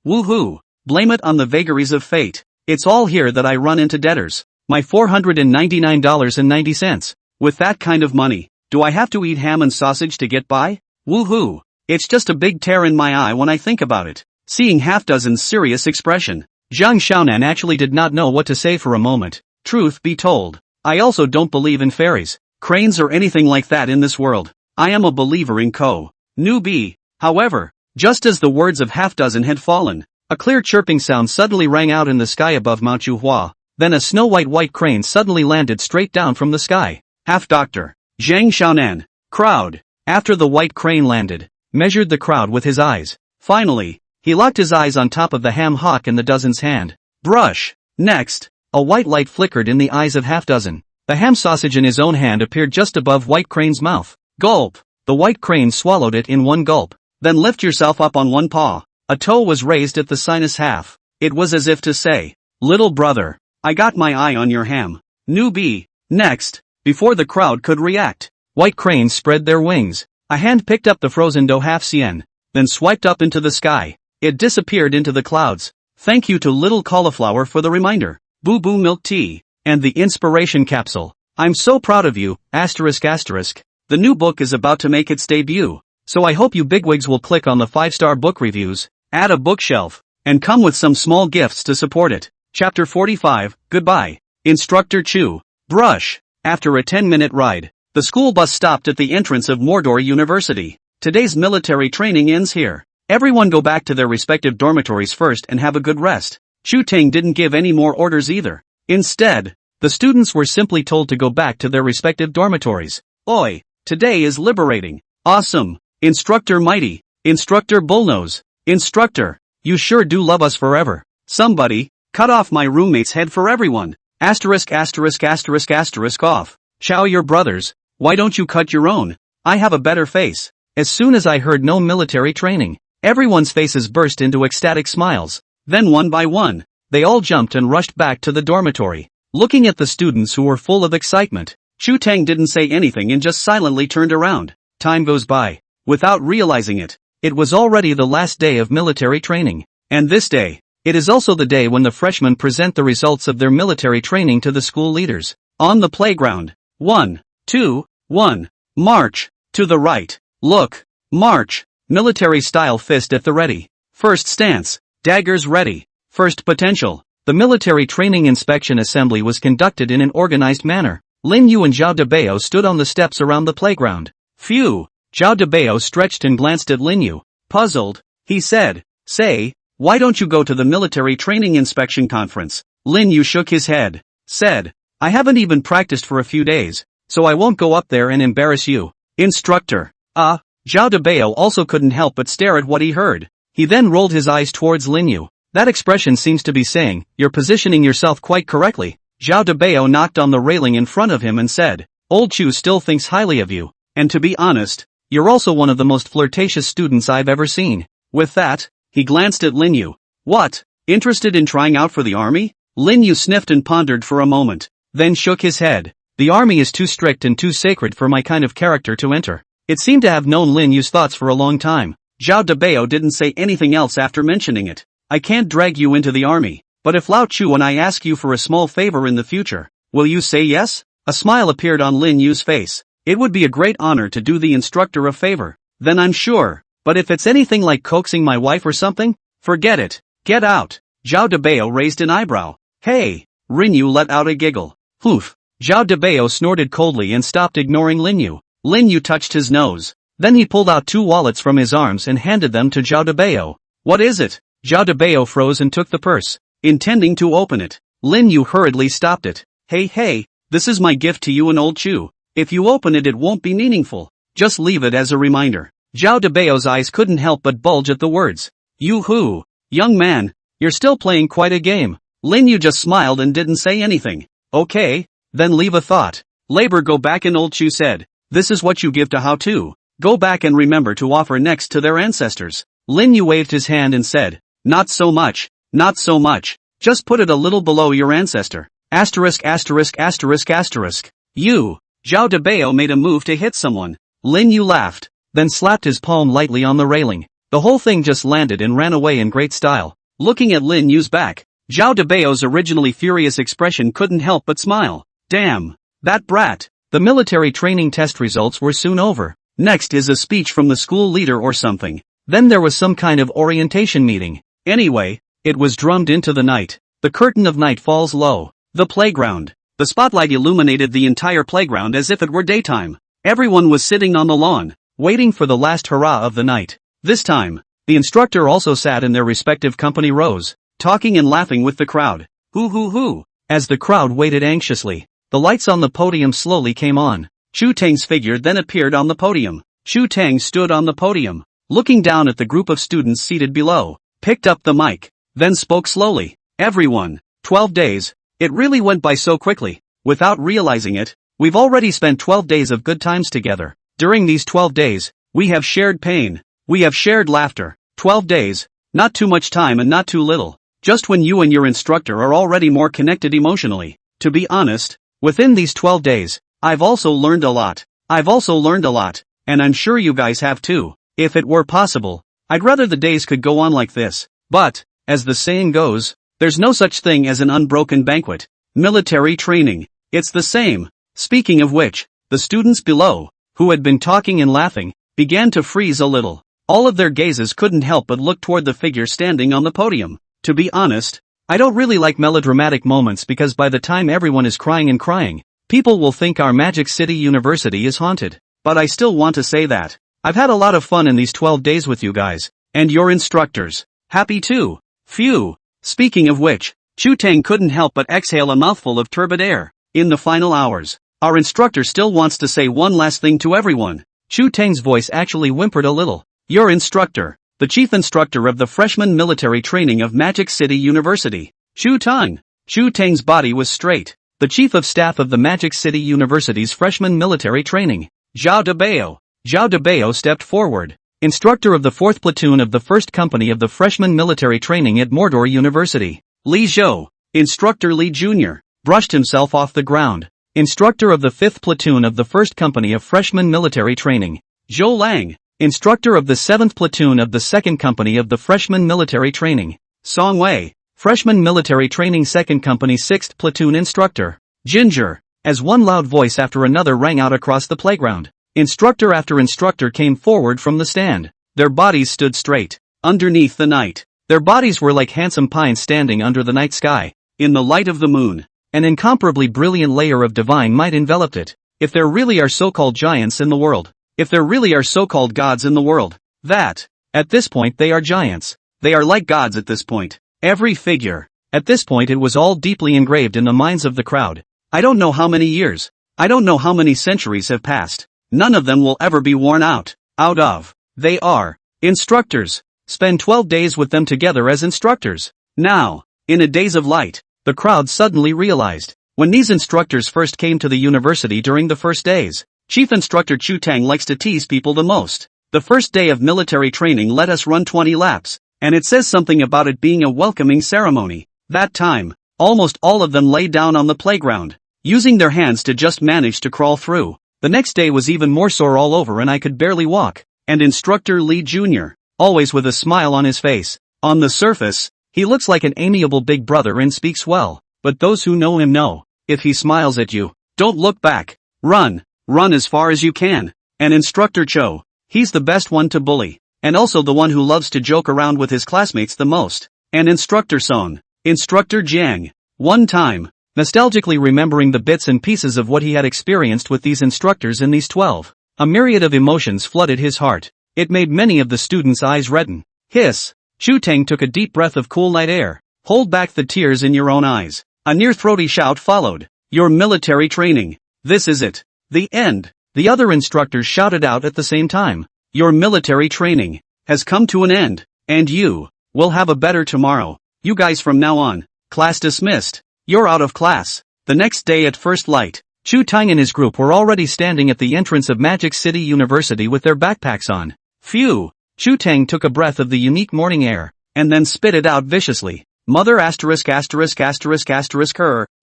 Woohoo. Blame it on the vagaries of fate. It's all here that I run into debtors. My $499.90. With that kind of money, do I have to eat ham and sausage to get by? Woohoo. It's just a big tear in my eye when I think about it. Seeing Half-Dozen's serious expression, Zhang Xiaonan actually did not know what to say for a moment. Truth be told, I also don't believe in fairies, cranes or anything like that in this world. I am a believer in newbie. However, just as the words of Half-Dozen had fallen, a clear chirping sound suddenly rang out in the sky above Mount Yuhua. Then a snow-white crane suddenly landed straight down from the sky. Half-Doctor, Zhang Xiaonan, crowd. After the white crane landed, measured the crowd with his eyes. Finally, he locked his eyes on top of the ham hock in the dozen's hand. Brush. Next, a white light flickered in the eyes of Half-Dozen. The ham sausage in his own hand appeared just above White Crane's mouth. Gulp. The white crane swallowed it in one gulp. Then lift yourself up on one paw. A toe was raised at the sinus half. It was as if to say, little brother, I got my eye on your ham. Newbie. Next, before the crowd could react, white cranes spread their wings. A hand picked up the frozen dough half cien, then swiped up into the sky. It disappeared into the clouds. Thank you to little cauliflower for the reminder. Boo Boo milk tea. And the inspiration capsule. I'm so proud of you, asterisk asterisk. The new book is about to make its debut. So I hope you bigwigs will click on the 5-star book reviews, add a bookshelf, and come with some small gifts to support it. Chapter 45, Goodbye. Instructor Chu. Brush. After a 10-minute ride, the school bus stopped at the entrance of Mordor University. Today's military training ends here. Everyone go back to their respective dormitories first and have a good rest. Chu Teng didn't give any more orders either. Instead, the students were simply told to go back to their respective dormitories. Oi, today is liberating. Awesome. Instructor Mighty. Instructor Bullnose. Instructor, you sure do love us forever. Somebody, cut off my roommate's head for everyone. Asterisk asterisk asterisk asterisk off. Chow your brothers, why don't you cut your own? I have a better face. As soon as I heard no military training, everyone's faces burst into ecstatic smiles. Then one by one, they all jumped and rushed back to the dormitory. Looking at the students who were full of excitement, Chu Teng didn't say anything and just silently turned around. Time goes by. Without realizing it, it was already the last day of military training. And this day, it is also the day when the freshmen present the results of their military training to the school leaders. On the playground. 1, 2, 1. March. To the right. Look. March. Military style fist at the ready. First stance. Daggers ready. First potential. The military training inspection assembly was conducted in an organized manner. Lin Yu and Zhao Debao stood on the steps around the playground. Phew. Zhao Debao stretched and glanced at Lin Yu. Puzzled, he said, say, why don't you go to the military training inspection conference? Lin Yu shook his head. Said, I haven't even practiced for a few days, so I won't go up there and embarrass you. Instructor. Zhao Debao also couldn't help but stare at what he heard. He then rolled his eyes towards Lin Yu. That expression seems to be saying, you're positioning yourself quite correctly. Zhao Debao knocked on the railing in front of him and said, Old Chu still thinks highly of you, and to be honest, you're also one of the most flirtatious students I've ever seen. With that, he glanced at Lin Yu. What? Interested in trying out for the army? Lin Yu sniffed and pondered for a moment, then shook his head. The army is too strict and too sacred for my kind of character to enter. It seemed to have known Lin Yu's thoughts for a long time. Zhao Debao didn't say anything else after mentioning it. I can't drag you into the army, but if Lao Chu and I ask you for a small favor in the future, will you say yes? A smile appeared on Lin Yu's face. It would be a great honor to do the instructor a favor. Then I'm sure. But if it's anything like coaxing my wife or something, forget it. Get out. Zhao Debao raised an eyebrow. Hey. Lin Yu let out a giggle. Poof. Zhao Debao snorted coldly and stopped ignoring Lin Yu. Lin Yu touched his nose. Then he pulled out 2 wallets from his arms and handed them to Zhao Debao. What is it? Zhao Debao froze and took the purse. Intending to open it, Lin Yu hurriedly stopped it. Hey, this is my gift to you and Old Chu. If you open it won't be meaningful. Just leave it as a reminder. Zhao Debao's eyes couldn't help but bulge at the words. Yoo-hoo. Young man, you're still playing quite a game. Lin Yu just smiled and didn't say anything. Okay, then leave a thought. Labor go back and Old Chu said. This is what you give to how to. Go back and remember to offer next to their ancestors. Lin Yu waved his hand and said. Not so much. Not so much. Just put it a little below your ancestor. Asterisk asterisk asterisk asterisk. You. Zhao Debao made a move to hit someone. Lin Yu laughed, then slapped his palm lightly on the railing. The whole thing just landed and ran away in great style. Looking at Lin Yu's back, Zhao Debao's originally furious expression couldn't help but smile. Damn. That brat. The military training test results were soon over. Next is a speech from the school leader or something. Then there was some kind of orientation meeting. Anyway, it was drummed into the night. The curtain of night falls low. The playground. The spotlight illuminated the entire playground as if it were daytime. Everyone was sitting on the lawn, waiting for the last hurrah of the night. This time, the instructor also sat in their respective company rows, talking and laughing with the crowd. Hoo. As the crowd waited anxiously, the lights on the podium slowly came on. Chu Teng's figure then appeared on the podium. Chu Teng stood on the podium, looking down at the group of students seated below, picked up the mic, then spoke slowly. Everyone, 12 days. It really went by so quickly. Without realizing it, we've already spent 12 days of good times together. During these 12 days, we have shared pain. We have shared laughter. 12 days. Not too much time and not too little. Just when you and your instructor are already more connected emotionally. To be honest, within these 12 days, I've also learned a lot. And I'm sure you guys have too. If it were possible, I'd rather the days could go on like this. But, as the saying goes, there's no such thing as an unbroken banquet. Military training. It's the same. Speaking of which, the students below, who had been talking and laughing, began to freeze a little. All of their gazes couldn't help but look toward the figure standing on the podium. To be honest, I don't really like melodramatic moments because by the time everyone is crying, people will think our Magic City University is haunted. But I still want to say that I've had a lot of fun in these 12 days with you guys, and your instructors. Happy too. Phew. Speaking of which, Chu Tang couldn't help but exhale a mouthful of turbid air. In the final hours, our instructor still wants to say one last thing to everyone. Chu Tang's voice actually whimpered a little. Your instructor, the chief instructor of the freshman military training of Magic City University, Chu Tang. Chu Tang's body was straight. The chief of staff of the Magic City University's freshman military training, Zhao Debao. Zhao Debao stepped forward. Instructor of the 4th platoon of the 1st company of the freshman military training at Mordor University, Li Zhou. Instructor Li Jr. brushed himself off the ground. Instructor of the 5th platoon of the 1st company of freshman military training, Zhou Lang. Instructor of the 7th platoon of the 2nd company of the freshman military training, Song Wei. Freshman military training 2nd company 6th platoon instructor, Ginger. As one loud voice after another rang out across the playground, instructor after instructor came forward from the stand. Their bodies stood straight, underneath the night. Their bodies were like handsome pines standing under the night sky, in the light of the moon. An incomparably brilliant layer of divine might enveloped it. If there really are so-called giants in the world, if there really are so-called gods in the world, that, at this point they are giants. They are like gods at this point. Every figure. At this point it was all deeply engraved in the minds of the crowd. I don't know how many years. I don't know how many centuries have passed. None of them will ever be worn out of. They are instructors. Spend 12 days with them together as instructors. Now, in a daze of light, the crowd suddenly realized, when these instructors first came to the university during the first days, Chief Instructor Chu Tang likes to tease people the most. The first day of military training let us run 20 laps, and it says something about it being a welcoming ceremony. That time, almost all of them lay down on the playground, using their hands to just manage to crawl through. The next day was even more sore all over and I could barely walk. And Instructor Li Jr., always with a smile on his face. On the surface, he looks like an amiable big brother and speaks well, but those who know him know, if he smiles at you, don't look back. Run as far as you can. And Instructor Cho, he's the best one to bully, and also the one who loves to joke around with his classmates the most. And Instructor Song, Instructor Jiang. One time, nostalgically remembering the bits and pieces of what he had experienced with these instructors in these 12, a myriad of emotions flooded his heart. It made many of the students' eyes redden. Hiss. Chu Tang took a deep breath of cool night air. Hold back the tears in your own eyes. A near-throaty shout followed. Your military training. This is it. The end. The other instructors shouted out at the same time. Your military training has come to an end, and you will have a better tomorrow. You guys from now on. Class dismissed. You're out of class. The next day at first light, Chu Tang and his group were already standing at the entrance of Magic City University with their backpacks on. Phew. Chu Tang took a breath of the unique morning air, and then spit it out viciously. Mother *********.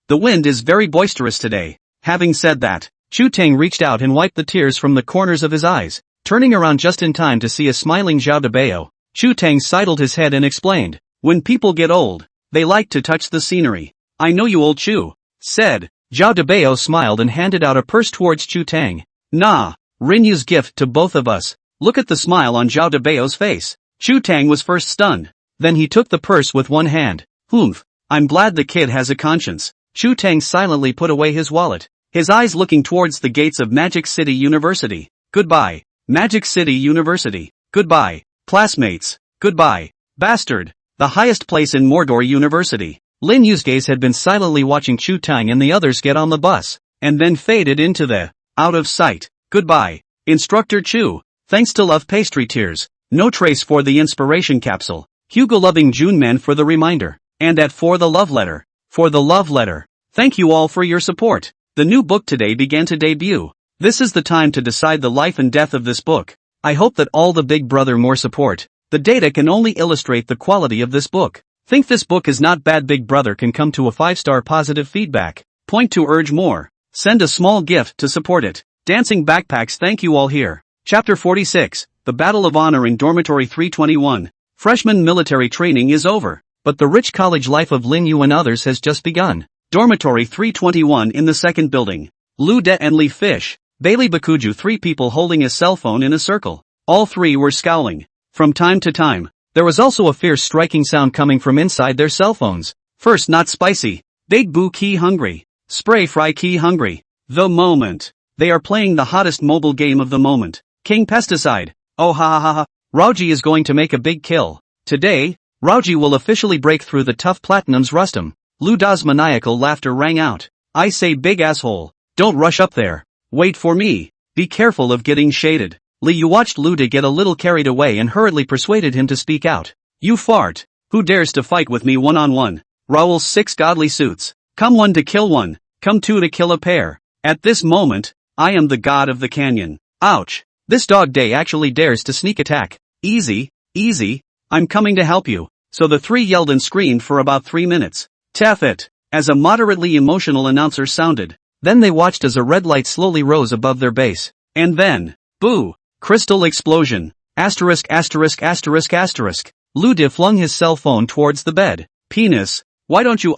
The wind is very boisterous today. Having said that, Chu Tang reached out and wiped the tears from the corners of his eyes. Turning around just in time to see a smiling Zhao Debao, Chu Tang sidled his head and explained, when people get old, they like to touch the scenery. I know you old Chu, said. Zhao Debao smiled and handed out a purse towards Chu Tang. Nah, Rinyu's gift to both of us. Look at the smile on Zhao Debao's face. Chu Tang was first stunned. Then he took the purse with one hand. Humph, I'm glad the kid has a conscience. Chu Tang silently put away his wallet, his eyes looking towards the gates of Magic City University. Goodbye, Magic City University. Goodbye, classmates. Goodbye, bastard. The highest place in Mordor University. Lin Yu's gaze had been silently watching Chu Tang and the others get on the bus, and then faded into the out of sight. Goodbye, Instructor Chu. Thanks to Love Pastry Tears. No trace for the inspiration capsule. Hugo loving Junman for the reminder. And at For the Love Letter. For the Love Letter. Thank you all for your support. The new book today began to debut. This is the time to decide the life and death of this book. I hope that all the Big Brother more support. The data can only illustrate the quality of this book. Think this book is not bad? Big Brother can come to a 5-star positive feedback. Point to urge more. Send a small gift to support it. Dancing backpacks. Thank you all here. Chapter 46, The Battle of Honor in Dormitory 321. Freshman military training is over, but the rich college life of Lin Yu and others has just begun. Dormitory 321 in the second building. Lu De and Li Fish, Bailey Bakuju, 3 people holding a cell phone in a circle. All 3 were scowling. From time to time, there was also a fierce striking sound coming from inside their cell phones. First, not spicy. Big Boo Key hungry. Spray Fry Key hungry. The moment. They are playing the hottest mobile game of the moment. King Pesticide. Oh ha ha ha ha. Rauji is going to make a big kill. Today, Rauji will officially break through the tough Platinum's Rustum. Lu Da's maniacal laughter rang out. I say big asshole. Don't rush up there. Wait for me. Be careful of getting shaded. Li Yu watched Lu De get a little carried away and hurriedly persuaded him to speak out. You fart. Who dares to fight with me one-on-one? Raoul's 6 godly suits. Come 1 to kill 1. Come 2 to kill a pair. At this moment, I am the god of the canyon. Ouch. This dog day actually dares to sneak attack. Easy, easy. I'm coming to help you. So the 3 yelled and screamed for about 3 minutes. Taff it. As a moderately emotional announcer sounded. Then they watched as a red light slowly rose above their base. And then, boo. Crystal explosion. Asterisk asterisk asterisk asterisk. Lu De flung his cell phone towards the bed. Penis. Why don't you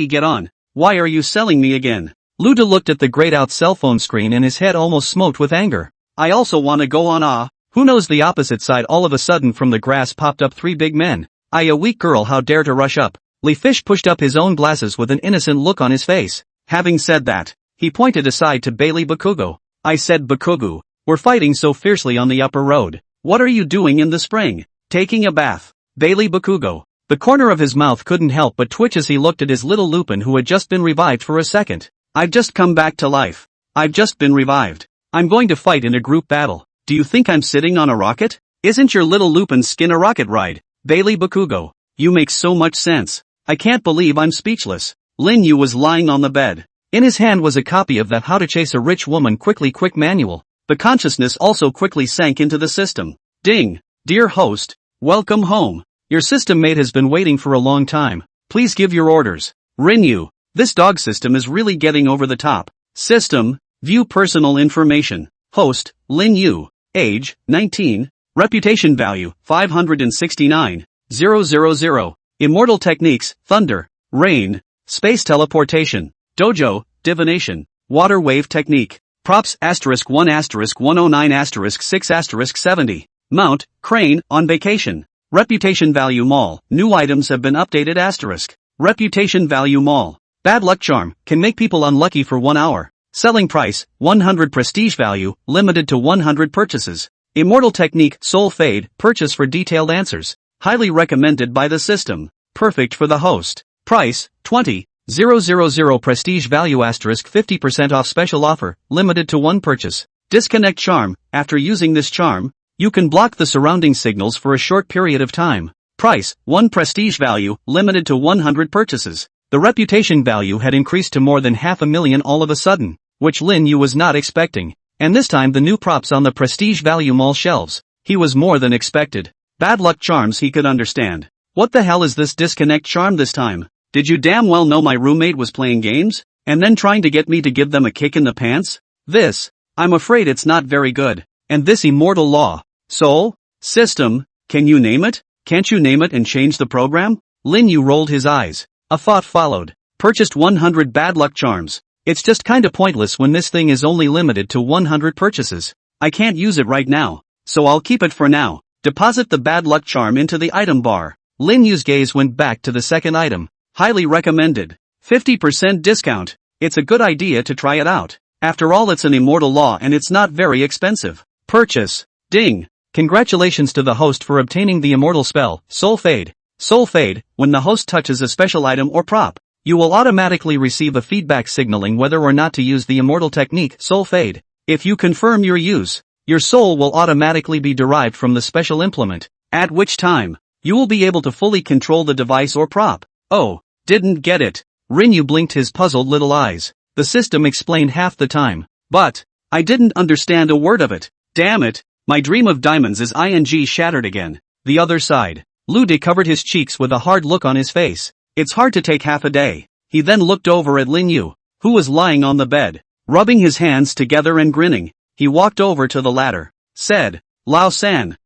get on? Why are you selling me again? Lu De looked at the grayed out cell phone screen and his head almost smoked with anger. I also wanna go on. Who knows? The opposite side. All of a sudden from the grass popped up 3 big men. A weak girl, how dare to rush up. Li Fish pushed up his own glasses with an innocent look on his face. Having said that, he pointed aside to Bailey Bakugo. I said Bakugo. We're fighting so fiercely on the upper road. What are you doing in the spring? Taking a bath. Bailey Bakugo. The corner of his mouth couldn't help but twitch as he looked at his little Lupin who had just been revived for a second. I've just come back to life. I've just been revived. I'm going to fight in a group battle. Do you think I'm sitting on a rocket? Isn't your little Lupin's skin a rocket ride? Bailey Bakugo. You make so much sense. I can't believe I'm speechless. Lin Yu was lying on the bed. In his hand was a copy of that How to Chase a Rich Woman quick manual. The consciousness also quickly sank into the system. Ding. Dear host, welcome home. Your system mate has been waiting for a long time. Please give your orders. Rinyu. This dog system is really getting over the top. System. View personal information. Host, Lin Yu. Age, 19. Reputation value, 569. 000. Immortal techniques, thunder, rain, space teleportation, dojo, divination, water wave technique. Props *1 *109 *6 *70. Mount, crane, on vacation. Reputation value mall. New items have been updated *. Reputation value mall. Bad luck charm, can make people unlucky for 1 hour. Selling price, 100 prestige value, limited to 100 purchases. Immortal technique, soul fade, purchase for detailed answers. Highly recommended by the system. Perfect for the host. Price, 20,000 prestige value * 50% off special offer, limited to 1 purchase. Disconnect charm, after using this charm, you can block the surrounding signals for a short period of time. Price, 1 prestige value, limited to 100 purchases. The reputation value had increased to more than 500,000 all of a sudden, which Lin Yu was not expecting. And this time the new props on the prestige value mall shelves. He was more than expected. Bad luck charms he could understand. What the hell is this disconnect charm this time? Did you damn well know my roommate was playing games? And then trying to get me to give them a kick in the pants? This, I'm afraid it's not very good. And this immortal law. Soul? System? Can you name it? Can't you name it and change the program? Lin Yu rolled his eyes. A thought followed. Purchased 100 bad luck charms. It's just kinda pointless when this thing is only limited to 100 purchases. I can't use it right now, so I'll keep it for now. Deposit the bad luck charm into the item bar. Lin Yu's gaze went back to the second item. Highly recommended. 50% discount. It's a good idea to try it out. After all, it's an immortal law and it's not very expensive. Purchase. Ding. Congratulations to the host for obtaining the immortal spell, Soul Fade. Soul Fade, when the host touches a special item or prop, you will automatically receive a feedback signaling whether or not to use the immortal technique, Soul Fade. If you confirm your use, your soul will automatically be derived from the special implement, at which time, you will be able to fully control the device or prop. Oh, didn't get it. Rinyu blinked his puzzled little eyes. The system explained half the time. But, I didn't understand a word of it. Damn it, my dream of diamonds is shattered again. The other side. Lude covered his cheeks with a hard look on his face. It's hard to take half a day. He then looked over at Lin Yu, who was lying on the bed, rubbing his hands together and grinning. He walked over to the ladder, said, Lao-san,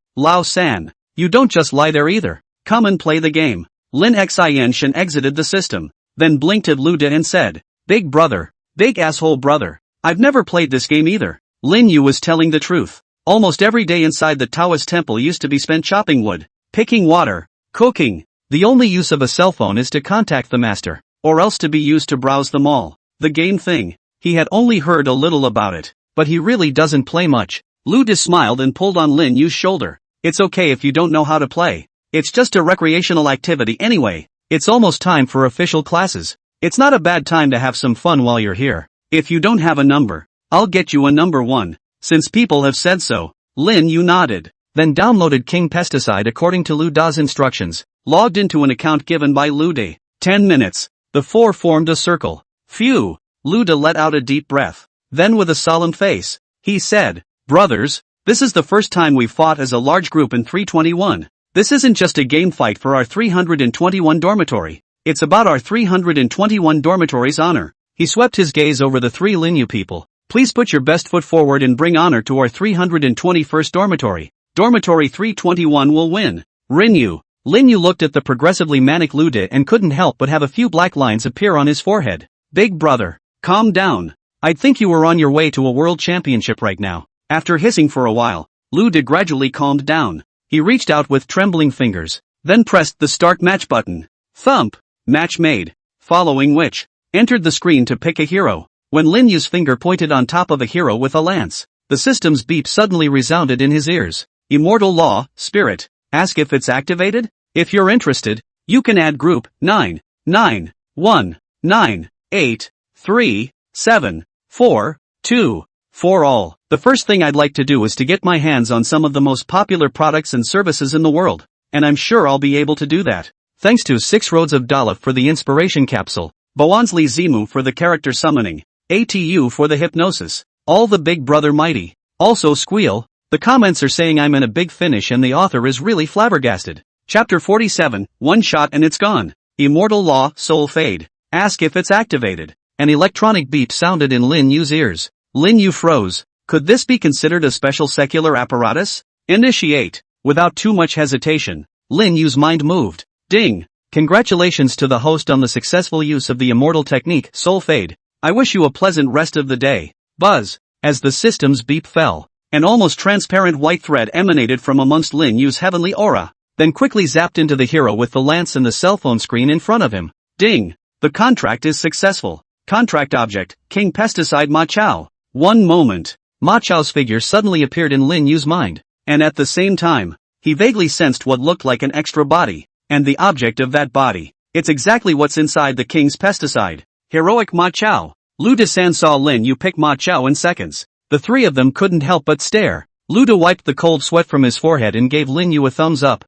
you don't just lie there either. Come and play the game. Lin Xian exited the system, then blinked at Lude and said, Big brother, big asshole brother, I've never played this game either. Lin Yu was telling the truth. Almost every day inside the Taoist temple used to be spent chopping wood, picking water, cooking. The only use of a cell phone is to contact the master, or else to be used to browse the mall. The game thing. He had only heard a little about it, but he really doesn't play much. Lude smiled and pulled on Lin Yu's shoulder. It's okay if you don't know how to play. It's just a recreational activity anyway. It's almost time for official classes. It's not a bad time to have some fun while you're here. If you don't have a number, I'll get you a number 1. Since people have said so. Lin Yu nodded, then downloaded King Pesticide according to Lude's instructions, logged into an account given by Lude. 10 minutes. The four formed a circle. Phew. Lude let out a deep breath. Then with a solemn face, he said, Brothers, this is the first time we've fought as a large group in 321. This isn't just a game fight for our 321 dormitory. It's about our 321 dormitory's honor. He swept his gaze over the 3 Lin Yu people. Please put your best foot forward and bring honor to our 321st dormitory. Dormitory 321 will win. Lin Yu looked at the progressively manic Lude and couldn't help but have a few black lines appear on his forehead. Big brother, calm down. I'd think you were on your way to a world championship right now. After hissing for a while, Lude gradually calmed down. He reached out with trembling fingers, then pressed the start match button. Thump. Match made. Following which, entered the screen to pick a hero. When Lin Yu's finger pointed on top of a hero with a lance, the system's beep suddenly resounded in his ears. Immortal Law, Spirit, ask if it's activated? If you're interested, you can add group 9, 9, 1, 9, 8, 3, 7, 4, 2, for all. The first thing I'd like to do is to get my hands on some of the most popular products and services in the world, and I'm sure I'll be able to do that. Thanks to 6 Roads of Dalaf for the inspiration capsule, Boansli Zimu for the character summoning, ATU for the hypnosis, all the Big Brother mighty. Also Squeal, the comments are saying I'm in a big finish and the author is really flabbergasted. Chapter 47, one shot and it's gone. Immortal Law, Soul Fade. Ask if it's activated. An electronic beep sounded in Lin Yu's ears. Lin Yu froze. Could this be considered a special secular apparatus? Initiate. Without too much hesitation, Lin Yu's mind moved. Ding. Congratulations to the host on the successful use of the immortal technique, Soul Fade. I wish you a pleasant rest of the day. Buzz. As the system's beep fell, an almost transparent white thread emanated from amongst Lin Yu's heavenly aura, then quickly zapped into the hero with the lance and the cell phone screen in front of him. Ding. The contract is successful. Contract object, King Pesticide Ma Chao. One moment. Ma Chao's figure suddenly appeared in Lin Yu's mind, and at the same time, he vaguely sensed what looked like an extra body, and the object of that body. It's exactly what's inside the King's Pesticide. Heroic Ma Chao. Lude-san saw Lin Yu pick Ma Chao in seconds. The 3 of them couldn't help but stare. Lude wiped the cold sweat from his forehead and gave Lin Yu a thumbs up.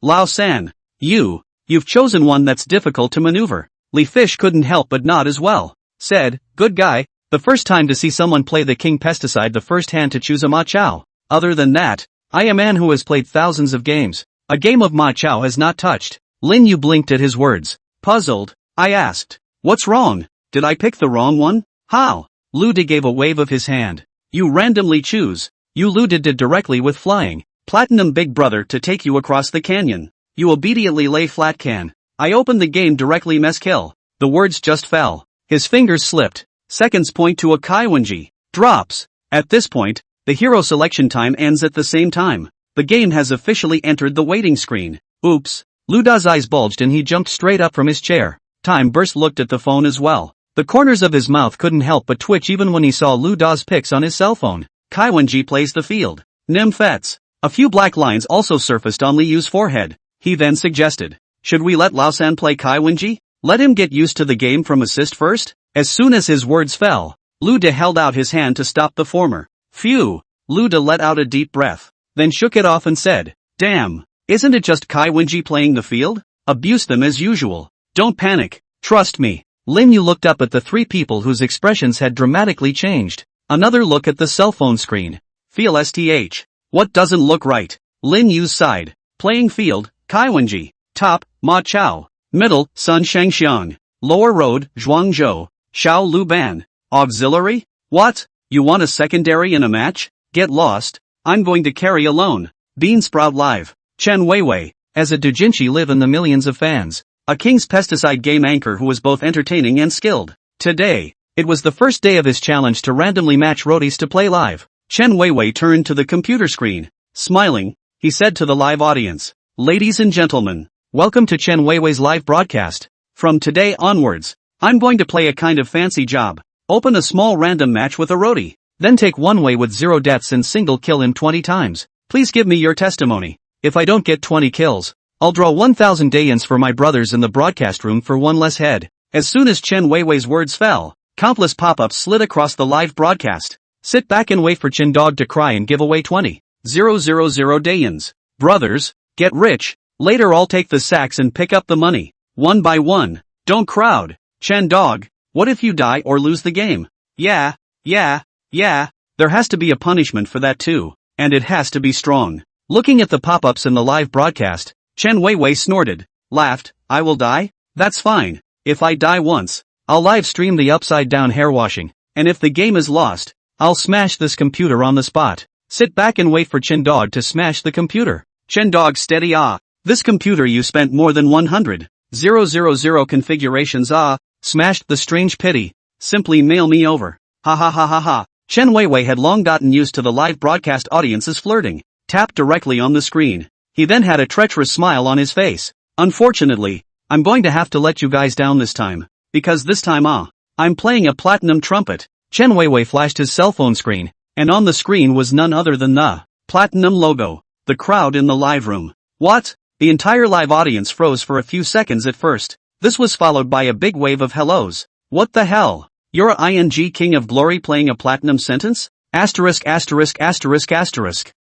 Lao-san. You've chosen one that's difficult to maneuver. Li Fish couldn't help but nod as well. Said, good guy. The first time to see someone play the King Pesticide, the first hand to choose a Ma Chao. Other than that, I am a man who has played thousands of games. A game of Ma Chao has not touched. Lin Yu blinked at his words. Puzzled, I asked, what's wrong? Did I pick the wrong one? How? Lude gave a wave of his hand. You randomly choose. You Lude did directly with flying. Platinum Big Brother to take you across the canyon. You obediently lay flat can. I opened the game directly kill. The words just fell. His fingers slipped. Seconds point to a Kaiwanji. Drops. At this point, the hero selection time ends at the same time. The game has officially entered the waiting screen. Oops. Luda's eyes bulged and he jumped straight up from his chair. Time Burst looked at the phone as well. The corners of his mouth couldn't help but twitch even when he saw Luda's pics on his cell phone. Kaiwanji plays the field. Nymphets. A few black lines also surfaced on Liyu's forehead. He then suggested, should we let Lao-san play Kaiwanji? Let him get used to the game from assist first? As soon as his words fell, Lude held out his hand to stop the former. Phew. Lude let out a deep breath, then shook it off and said, damn, isn't it just Kaiwanji playing the field? Abuse them as usual. Don't panic. Trust me. Lin Yu looked up at the 3 people whose expressions had dramatically changed. Another look at the cell phone screen. Feel STH. What doesn't look right? Lin Yu's side. Playing field, Kaiwenji. Top, Ma Chao. Middle, Sun Shengxiang. Lower road, Zhuangzhou. Xiao Lu Ban. Auxiliary? What? You want a secondary in a match? Get lost. I'm going to carry alone. Beansprout Live. Chen Weiwei. As a doujinshi live in the millions of fans. A King's Pesticide game anchor who was both entertaining and skilled. Today, it was the first day of his challenge to randomly match roadies to play live. Chen Weiwei turned to the computer screen. Smiling, he said to the live audience, "Ladies and gentlemen, welcome to Chen Weiwei's live broadcast. From today onwards, I'm going to play a kind of fancy job. Open a small random match with a roadie. Then take one way with 0 deaths and single kill him 20 times. Please give me your testimony. If I don't get 20 kills, I'll draw 1,000 Dayans for my brothers in the broadcast room for one less head." As soon as Chen Weiwei's words fell, countless pop-ups slid across the live broadcast. Sit back and wait for Chin Dog to cry and give away 20,000 Dayans. Brothers, get rich. Later I'll take the sacks and pick up the money. One by one. Don't crowd. Chen Dog, what if you die or lose the game? Yeah. There has to be a punishment for that too. And it has to be strong. Looking at the pop-ups in the live broadcast, Chen Weiwei snorted, laughed, I will die? That's fine. If I die once, I'll live stream the upside down hair washing. And if the game is lost, I'll smash this computer on the spot. Sit back and wait for Chen Dog to smash the computer. Chen Dog steady This computer you spent more than 100,000 configurations smashed the strange pity. Simply mail me over. Ha ha ha ha ha. Chen Weiwei had long gotten used to the live broadcast audience's flirting. Tapped directly on the screen. He then had a treacherous smile on his face. Unfortunately, I'm going to have to let you guys down this time. Because this time I'm playing a platinum trumpet. Chen Weiwei flashed his cell phone screen, and on the screen was none other than the platinum logo. The crowd in the live room. What? The entire live audience froze for a few seconds at first. This was followed by a big wave of hellos. What the hell? You're a ING King of Glory playing a platinum sentence? Asterisk.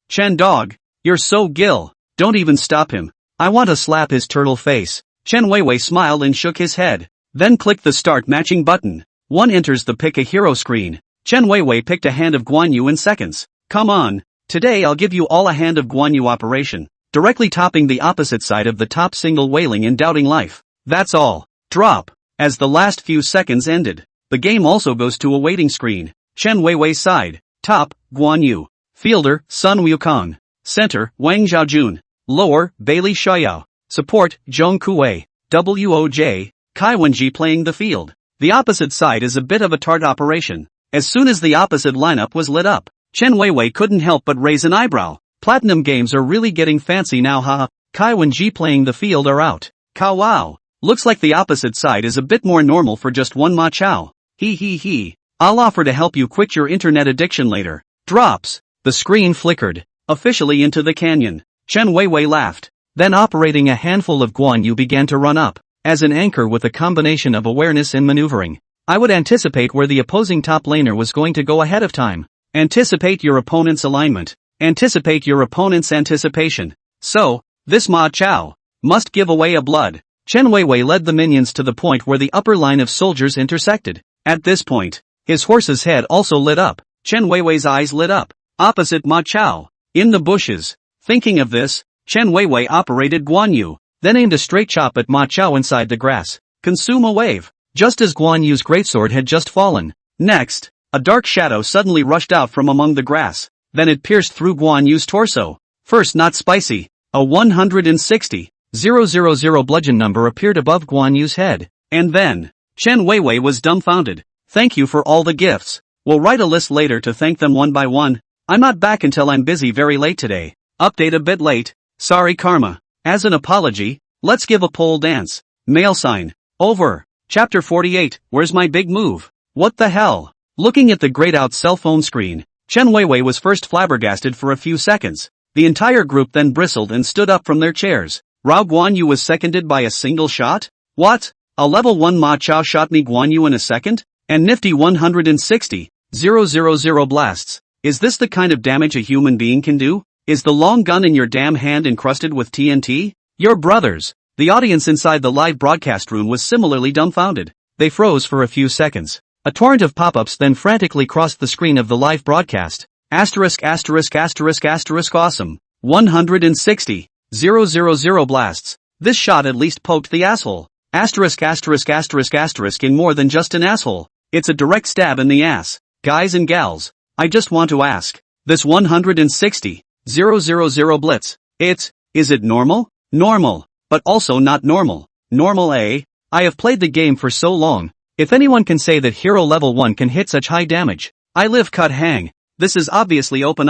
Chen Dog, you're so Gil. Don't even stop him. I want to slap his turtle face. Chen Weiwei smiled and shook his head. Then clicked the start matching button. One enters the pick a hero screen. Chen Weiwei picked a hand of Guan Yu in seconds. Come on. Today I'll give you all a hand of Guan Yu operation. Directly topping the opposite side of the top single wailing and doubting life. That's all. Drop. As the last few seconds ended, the game also goes to a waiting screen. Chen Weiwei's side. Top, Guan Yu. Fielder, Sun Wukong. Center, Wang Zhaojun. Lower, Bailey Xiaoyao. Support, Zhong Kuwei. WOJ, Kai Wenji playing the field. The opposite side is a bit of a tart operation. As soon as the opposite lineup was lit up, Chen Weiwei couldn't help but raise an eyebrow. Platinum games are really getting fancy now haha. Kai Wenji playing the field are out. Cow wow. Looks like the opposite side is a bit more normal for just one Ma Chao. He. I'll offer to help you quit your internet addiction later. Drops. The screen flickered. Officially into the canyon. Chen Weiwei laughed. Then operating a handful of Guan Yu began to run up. As an anchor with a combination of awareness and maneuvering, I would anticipate where the opposing top laner was going to go ahead of time. Anticipate your opponent's alignment. Anticipate your opponent's anticipation. So, this Ma Chao must give away a blood. Chen Weiwei led the minions to the point where the upper line of soldiers intersected. At this point, his horse's head also lit up. Chen Weiwei's eyes lit up. Opposite Ma Chao. In the bushes. Thinking of this, Chen Weiwei operated Guan Yu, then aimed a straight chop at Ma Chao inside the grass. Consume a wave. Just as Guan Yu's greatsword had just fallen. Next, a dark shadow suddenly rushed out from among the grass. Then it pierced through Guan Yu's torso. First not spicy. A 160,000 bludgeon number appeared above Guan Yu's head. And then, Chen Weiwei was dumbfounded. Thank you for all the gifts. We'll write a list later to thank them one by one. I'm not back until I'm busy very late today. Update a bit late. Sorry karma. As an apology, let's give a pole dance. Mail sign. Over. Chapter 48, where's my big move? What the hell? Looking at the grayed out cell phone screen, Chen Weiwei was first flabbergasted for a few seconds. The entire group then bristled and stood up from their chairs. Rao Guan Yu was seconded by a single shot? What? A level 1 Ma Chao shot me Guan Yu in a second? And nifty 160,000 blasts. Is this the kind of damage a human being can do? Is the long gun in your damn hand encrusted with TNT? Your brothers. The audience inside the live broadcast room was similarly dumbfounded. They froze for a few seconds. A torrent of pop-ups then frantically crossed the screen of the live broadcast. Asterisk asterisk asterisk asterisk awesome. 160. 000 blasts. This shot at least poked the asshole. Asterisk asterisk asterisk asterisk in more than just an asshole. It's a direct stab in the ass. Guys and gals, I just want to ask. This 160. 000 blitz. Is it normal? Normal. But also not normal. Normal, eh? I have played the game for so long. If anyone can say that hero level 1 can hit such high damage, I live cut hang. This is obviously open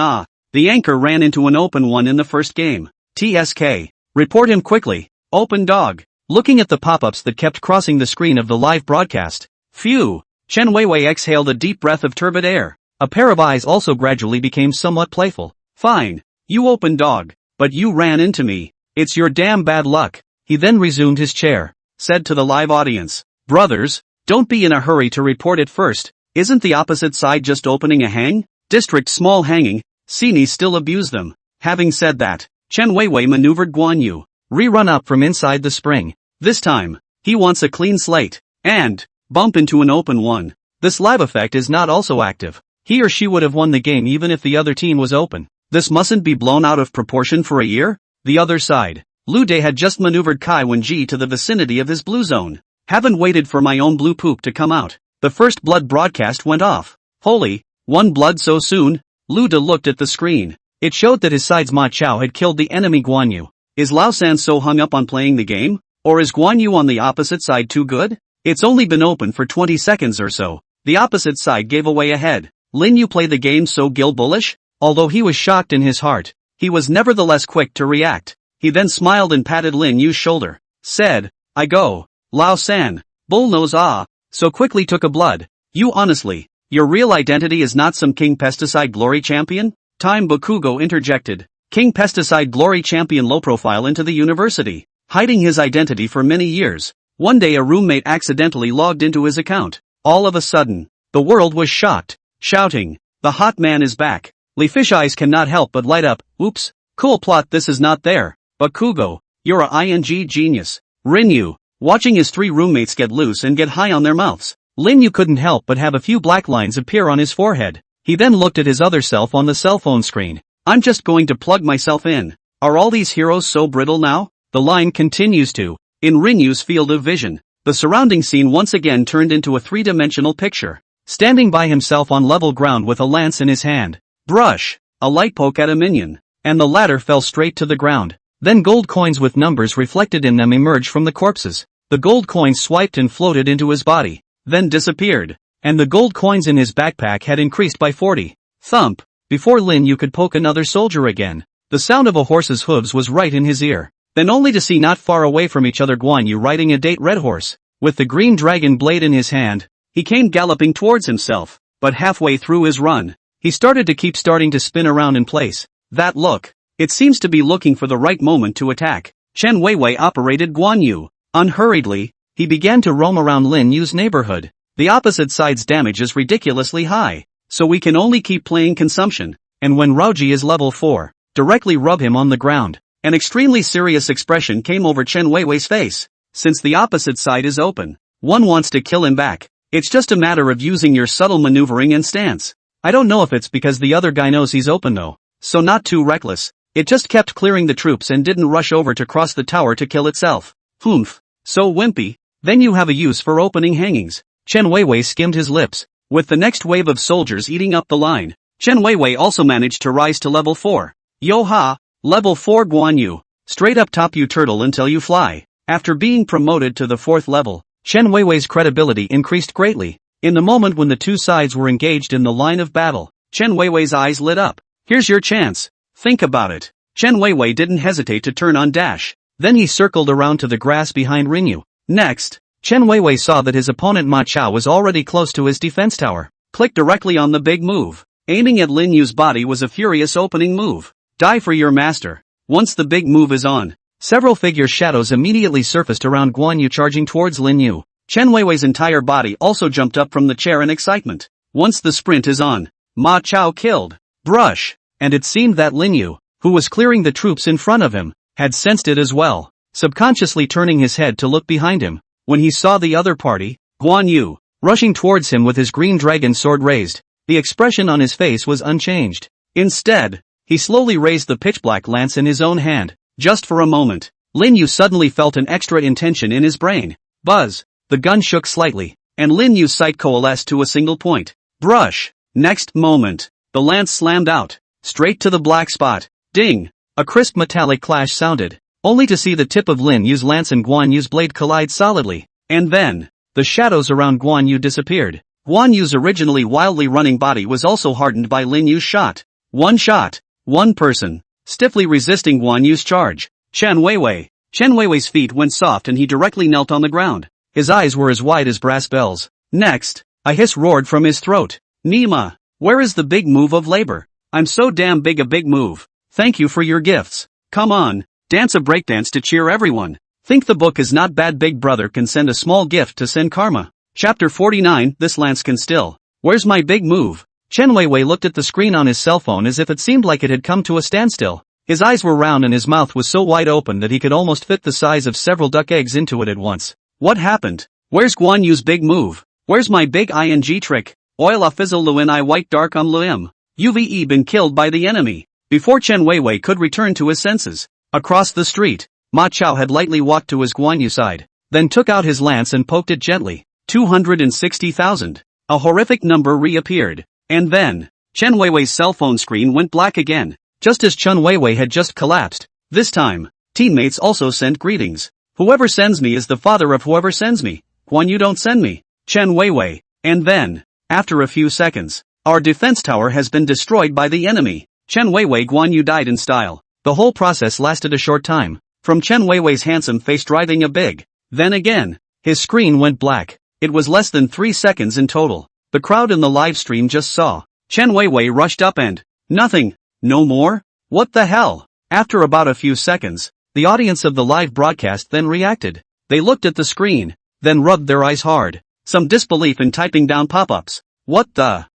The anchor ran into an open one in the first game. TSK. Report him quickly. Open dog. Looking at the pop-ups that kept crossing the screen of the live broadcast. Phew. Chen Weiwei exhaled a deep breath of turbid air. A pair of eyes also gradually became somewhat playful. Fine. You open dog. But you ran into me. It's your damn bad luck. He then resumed his chair. Said to the live audience. Brothers, don't be in a hurry to report it first. Isn't the opposite side just opening a hang? District small hanging. Sini still abuse them. Having said that, Chen Weiwei maneuvered Guan Yu. Rerun up from inside the spring. This time, he wants a clean slate. And bump into an open one. This live effect is not also active. He or she would have won the game even if the other team was open. This mustn't be blown out of proportion for a year? The other side. Lu De had just maneuvered Kai Wen-ji to the vicinity of his blue zone. Haven't waited for my own blue poop to come out. The first blood broadcast went off. Holy, one blood so soon? Lu De looked at the screen. It showed that his side's Ma Chao had killed the enemy Guan Yu. Is Lao San so hung up on playing the game? Or is Guan Yu on the opposite side too good? It's only been open for 20 seconds or so. The opposite side gave away a head. Lin Yu play the game so Gil bullish? Although he was shocked in his heart, he was nevertheless quick to react. He then smiled and patted Lin Yu's shoulder. Said, I go. Lao San. Bull knows so quickly took a blood. You honestly, your real identity is not some King Pesticide Glory champion? Time Bakugo interjected. King Pesticide Glory champion low profile into the university, hiding his identity for many years. One day a roommate accidentally logged into his account. All of a sudden, the world was shocked, shouting, the hot man is back. Li Fish eyes cannot help but light up. Oops, cool plot, this is not there. Bakugo, you're a ing genius. Rinyu, watching his three roommates get loose and get high on their mouths. Lin Yu couldn't help but have a few black lines appear on his forehead. He then looked at his other self on the cell phone screen. I'm just going to plug myself in. Are all these heroes so brittle now? The line continues to. In Rinyu's field of vision, the surrounding scene once again turned into a three-dimensional picture. Standing by himself on level ground with a lance in his hand. Brush. A light poke at a minion. And the latter fell straight to the ground. Then gold coins with numbers reflected in them emerged from the corpses. The gold coins swiped and floated into his body. Then disappeared. And the gold coins in his backpack had increased by 40. Thump. Before Lin Yu could poke another soldier again, the sound of a horse's hooves was right in his ear. Then only to see not far away from each other Guan Yu riding a date red horse. With the green dragon blade in his hand, he came galloping towards himself. But halfway through his run, he started to starting to spin around in place. That look. It seems to be looking for the right moment to attack. Chen Weiwei operated Guan Yu. Unhurriedly, he began to roam around Lin Yu's neighborhood. The opposite side's damage is ridiculously high. So we can only keep playing consumption. And when Raoji is level 4, directly rub him on the ground. An extremely serious expression came over Chen Weiwei's face. Since the opposite side is open, one wants to kill him back. It's just a matter of using your subtle maneuvering and stance. I don't know if it's because the other guy knows he's open though. So not too reckless. It just kept clearing the troops and didn't rush over to cross the tower to kill itself. Humph. So wimpy. Then you have a use for opening hangings. Chen Weiwei skimmed his lips. With the next wave of soldiers eating up the line, Chen Weiwei also managed to rise to level 4. Yo-ha, level 4 Guan Yu. Straight up top you turtle until you fly. After being promoted to the 4th level, Chen Weiwei's credibility increased greatly. In the moment when the two sides were engaged in the line of battle, Chen Weiwei's eyes lit up. Here's your chance. Think about it. Chen Weiwei didn't hesitate to turn on dash. Then he circled around to the grass behind Rinyu. Next, Chen Weiwei saw that his opponent Ma Chao was already close to his defense tower. Clicked directly on the big move. Aiming at Lin Yu's body was a furious opening move. Die for your master. Once the big move is on, several figure shadows immediately surfaced around Guan Yu charging towards Lin Yu. Chen Weiwei's entire body also jumped up from the chair in excitement. Once the sprint is on, Ma Chao killed. Brush. And it seemed that Lin Yu, who was clearing the troops in front of him, had sensed it as well. Subconsciously turning his head to look behind him. When he saw the other party, Guan Yu, rushing towards him with his green dragon sword raised. The expression on his face was unchanged. Instead, he slowly raised the pitch-black lance in his own hand. Just for a moment, Lin Yu suddenly felt an extra intention in his brain. Buzz! The gun shook slightly, and Lin Yu's sight coalesced to a single point. Brush! Next moment, the lance slammed out, straight to the black spot. Ding! A crisp metallic clash sounded, only to see the tip of Lin Yu's lance and Guan Yu's blade collide solidly. And then, the shadows around Guan Yu disappeared. Guan Yu's originally wildly running body was also hardened by Lin Yu's shot. One shot, one person, stiffly resisting Guan Yu's charge. Chen Weiwei. Chen Weiwei's feet went soft and he directly knelt on the ground. His eyes were as wide as brass bells. Next, a hiss roared from his throat. Nima, where is the big move of labor? I'm so damn big a big move. Thank you for your gifts. Come on, dance a breakdance to cheer everyone. Think the book is not bad. Big brother can send a small gift to send karma. Chapter 49, This lance can still. Where's my big move? Chen Weiwei looked at the screen on his cell phone as if it seemed like it had come to a standstill. His eyes were round and his mouth was so wide open that he could almost fit the size of several duck eggs into it at once. What happened? Where's Guan Yu's big move? Where's my big ing trick? Oil a fizzle luin I white dark on luim. UVE been killed by the enemy. Before Chen Weiwei could return to his senses, across the street, Ma Chao had lightly walked to his Guan Yu side, then took out his lance and poked it gently. 260,000. A horrific number reappeared. And then, Chen Weiwei's cell phone screen went black again, just as Chen Weiwei had just collapsed. This time, teammates also sent greetings. Whoever sends me is the father of whoever sends me. Guan Yu don't send me. Chen Weiwei. And then, after a few seconds, our defense tower has been destroyed by the enemy. Chen Weiwei Guan Yu died in style. The whole process lasted a short time, from Chen Weiwei's handsome face driving a big. Then again, his screen went black. It was less than 3 seconds in total. The crowd in the live stream just saw. Chen Weiwei rushed up and, nothing, no more? What the hell? After about a few seconds, the audience of the live broadcast then reacted. They looked at the screen, then rubbed their eyes hard. Some disbelief in typing down pop-ups. What the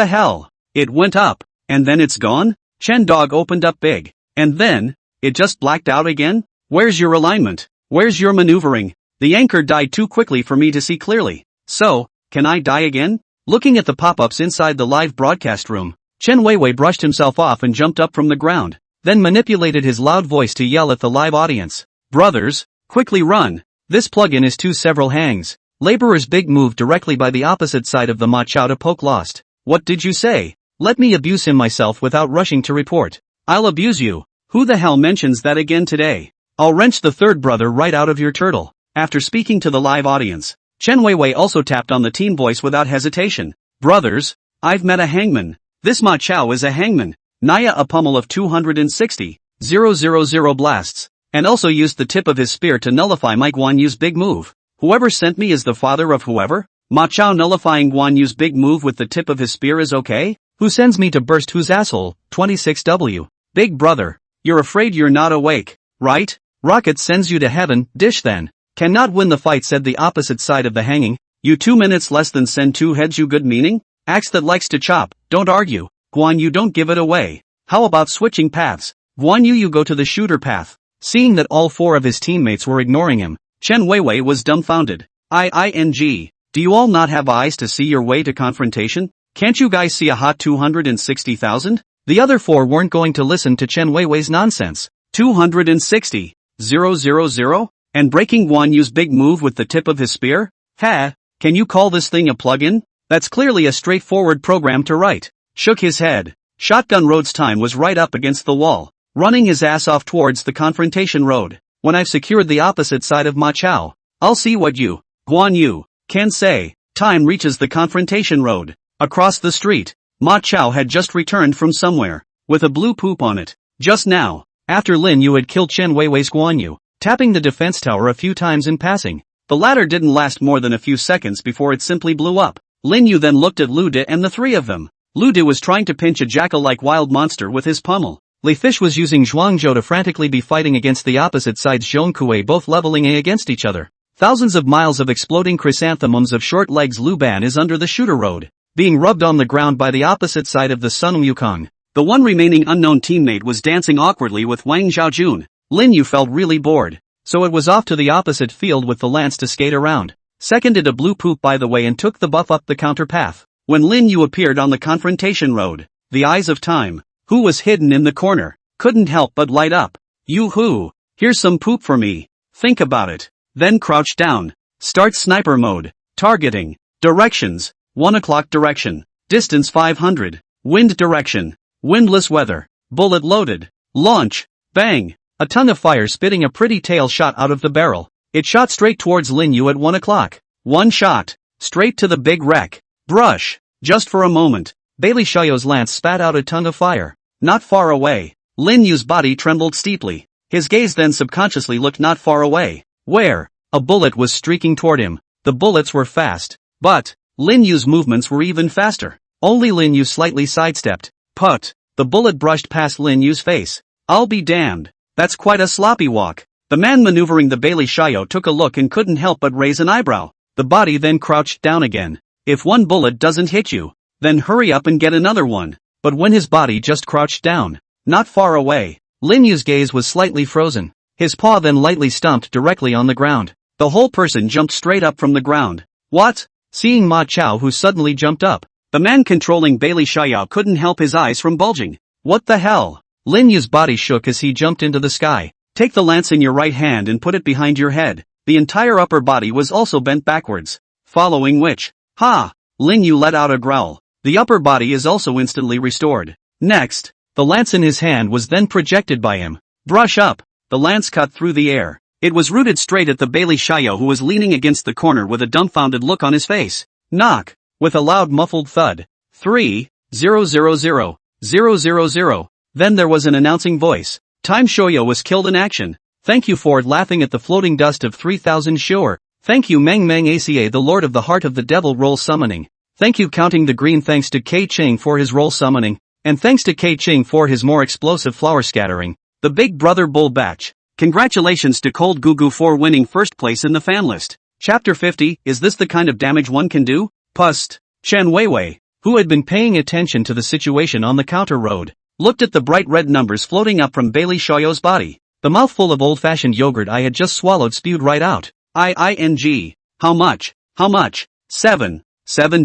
hell? It went up, and then it's gone? Chen Dog opened up big, and then, it just blacked out again? Where's your alignment? Where's your maneuvering? The anchor died too quickly for me to see clearly. So, can I die again? Looking at the pop-ups inside the live broadcast room, Chen Weiwei brushed himself off and jumped up from the ground, then manipulated his loud voice to yell at the live audience. Brothers, quickly run. This plugin is to several hangs. Laborer's big move directly by the opposite side of the Ma Chao to poke lost. What did you say? Let me abuse him myself without rushing to report. I'll abuse you. Who the hell mentions that again today? I'll wrench the third brother right out of your turtle. After speaking to the live audience, Chen Weiwei also tapped on the teen voice without hesitation. Brothers, I've met a hangman. This Ma Chao is a hangman. Naya a pummel of 260,000 blasts, and also used the tip of his spear to nullify my Guan Yu's big move. Whoever sent me is the father of whoever? Ma Chao nullifying Guan Yu's big move with the tip of his spear is okay? Who sends me to burst whose asshole? 26W. Big brother, you're afraid you're not awake, right? Rocket sends you to heaven, dish then. Cannot win the fight, said the opposite side of the hanging. You 2 minutes less than send 2 heads, you good meaning? Axe that likes to chop, don't argue. Guan Yu don't give it away. How about switching paths? Guan Yu, you go to the shooter path. Seeing that all 4 of his teammates were ignoring him, Chen Weiwei was dumbfounded. Do you all not have eyes to see your way to confrontation? Can't you guys see a hot 260,000? The other 4 weren't going to listen to Chen Weiwei's nonsense. 260,000? And breaking Guan Yu's big move with the tip of his spear? Ha! Can you call this thing a plugin? That's clearly a straightforward program to write. Shook his head. Shotgun Road's time was right up against the wall, running his ass off towards the confrontation road. When I've secured the opposite side of Ma Chao, I'll see what you, Guan Yu, can say. Time reaches the confrontation road. Across the street, Ma Chao had just returned from somewhere, with a blue poop on it. Just now, after Lin Yu had killed Chen Weiwei's Guan Yu, tapping the defense tower a few times in passing. The latter didn't last more than a few seconds before it simply blew up. Lin Yu then looked at Lu De and the 3 of them. Lu De was trying to pinch a jackal-like wild monster with his pummel. Li Fish was using Zhuangzhou to frantically be fighting against the opposite side's Zhongkue, both leveling A against each other. Thousands of miles of exploding chrysanthemums of short legs. Lu Ban is under the shooter road, being rubbed on the ground by the opposite side of the Sun Yukong. The one remaining unknown teammate was dancing awkwardly with Wang Zhaojun. Lin Yu felt really bored, so it was off to the opposite field with the lance to skate around. seconded a blue poop by the way and took the buff up the counter path. When Lin Yu appeared on the confrontation road, the eyes of Time, who was hidden in the corner, couldn't help but light up. Yoo-hoo, here's some poop for me. Think about it. Then crouch down. Start sniper mode. Targeting. Directions. 1 o'clock direction. Distance 500. Wind direction. Windless weather. Bullet loaded. Launch. Bang. A tongue of fire spitting a pretty tail shot out of the barrel. It shot straight towards Lin Yu at 1 o'clock. One shot. Straight to the big wreck. Brush. Just for a moment, Bailey Xiao's lance spat out a tongue of fire. Not far away. Lin Yu's body trembled steeply. His gaze then subconsciously looked not far away. Where? A bullet was streaking toward him. The bullets were fast. But Lin Yu's movements were even faster. Only Lin Yu slightly sidestepped. Put. The bullet brushed past Lin Yu's face. I'll be damned. That's quite a sloppy walk. The man maneuvering the Bailey Xiao took a look and couldn't help but raise an eyebrow. The body then crouched down again. If one bullet doesn't hit you, then hurry up and get another one. But when his body just crouched down, not far away, Lin Yu's gaze was slightly frozen. His paw then lightly stomped directly on the ground. The whole person jumped straight up from the ground. What? Seeing Ma Chao who suddenly jumped up, the man controlling Bailey Xiao couldn't help his eyes from bulging. What the hell? Lin Yu's body shook as he jumped into the sky. Take the lance in your right hand and put it behind your head. The entire upper body was also bent backwards. Following which, ha! Lin Yu let out a growl. The upper body is also instantly restored. Next, the lance in his hand was then projected by him. Brush up. The lance cut through the air. It was rooted straight at the Bailey Xiao who was leaning against the corner with a dumbfounded look on his face. Knock. With a loud muffled thud. 3,000,000. Then there was an announcing voice. Time Shoyo was killed in action. Thank you for laughing at the floating dust of 3,000 sure. Thank you Meng Meng Aca the Lord of the Heart of the Devil roll summoning. Thank you Counting the Green thanks to K Ching for his roll summoning. And thanks to K Ching for his more explosive flower scattering. The Big Brother Bull Batch. Congratulations to Cold Gugu for winning first place in the fan list. Chapter 50, is this the kind of damage one can do? Pust. Chen Weiwei, who had been paying attention to the situation on the counter road, looked at the bright red numbers floating up from Bailey Xiao's body. The mouthful of old-fashioned yogurt I had just swallowed spewed right out. ING. How much? How much? 7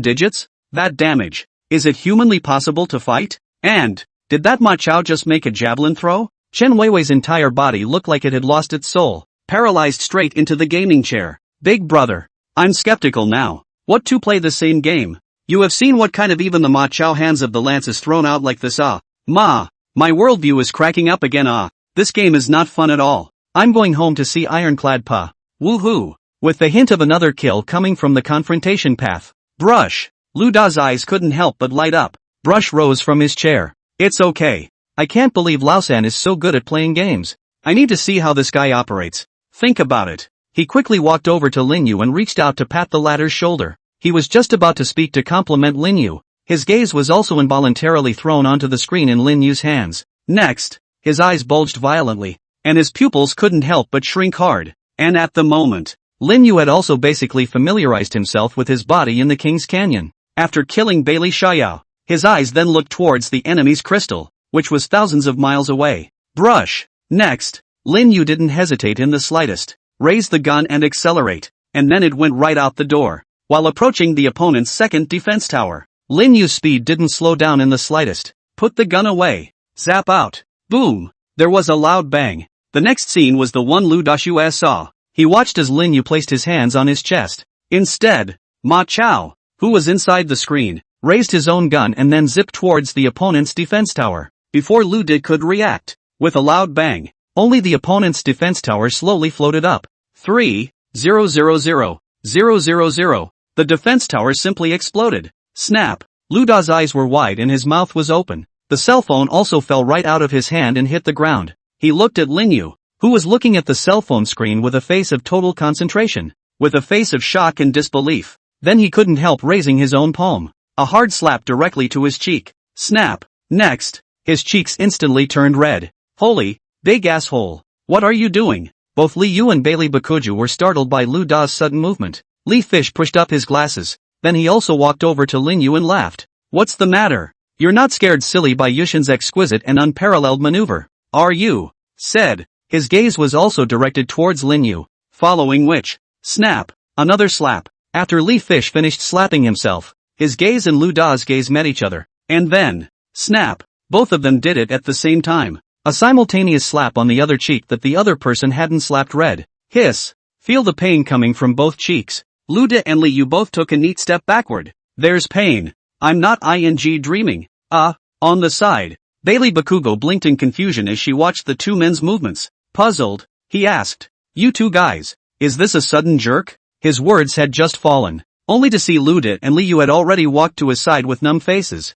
digits? That damage. Is it humanly possible to fight? And, did that Ma Chao just make a javelin throw? Chen Weiwei's entire body looked like it had lost its soul, paralyzed straight into the gaming chair. Big brother. I'm skeptical now. What to play the same game? You have seen what kind of even the Ma Chao hands of the lance is thrown out like this my worldview is cracking up again this game is not fun at all. I'm going home to see Ironclad Pa. Woohoo. With the hint of another kill coming from the confrontation path. Brush. Lu Da's eyes couldn't help but light up. Brush rose from his chair. It's okay. I can't believe Lausan is so good at playing games. I need to see how this guy operates. Think about it. He quickly walked over to Lin Yu and reached out to pat the latter's shoulder. He was just about to speak to compliment Lin Yu. His gaze was also involuntarily thrown onto the screen in Lin Yu's hands. Next, his eyes bulged violently, and his pupils couldn't help but shrink hard. And at the moment, Lin Yu had also basically familiarized himself with his body in the King's Canyon. After killing Bailey Xiao, his eyes then looked towards the enemy's crystal, which was thousands of miles away. Brush. Next, Lin Yu didn't hesitate in the slightest. Raise the gun and accelerate, and then it went right out the door. While approaching the opponent's second defense tower, Lin Yu's speed didn't slow down in the slightest. Put the gun away. Zap out. Boom. There was a loud bang. The next scene was the one Lu Dashu saw. He watched as Lin Yu placed his hands on his chest. Instead, Ma Chao, who was inside the screen, raised his own gun and then zipped towards the opponent's defense tower. Before Lu Di could react, with a loud bang, only the opponent's defense tower slowly floated up. 3,000,000. The defense tower simply exploded. Snap. Lu Da's eyes were wide and his mouth was open. The cell phone also fell right out of his hand and hit the ground. He looked at Lin Yu, who was looking at the cell phone screen with a face of total concentration, with a face of shock and disbelief. Then he couldn't help raising his own palm. A hard slap directly to his cheek. Snap. Next, his cheeks instantly turned red. Holy, big asshole. What are you doing? Both Li Yu and Bailey Bakuju were startled by Lu Da's sudden movement. Li Fish pushed up his glasses. Then he also walked over to Lin Yu and laughed. What's the matter? You're not scared silly by Yushin's exquisite and unparalleled maneuver, are you? Said. His gaze was also directed towards Lin Yu. Following which, snap, Another slap. After Lee Fish finished slapping himself, his gaze and Lu Da's gaze met each other. And then, snap. Both of them did it at the same time. A simultaneous slap on the other cheek that the other person hadn't slapped red. Hiss. Feel the pain coming from both cheeks. Lu Da and Lee Yu both took a neat step backward. There's pain. I'm not dreaming. On the side. Bailey Bakugo blinked in confusion as she watched the two men's movements. Puzzled, he asked, "You two guys, is this a sudden jerk?" His words had just fallen, only to see Lu Da and Lee Yu had already walked to his side with numb faces.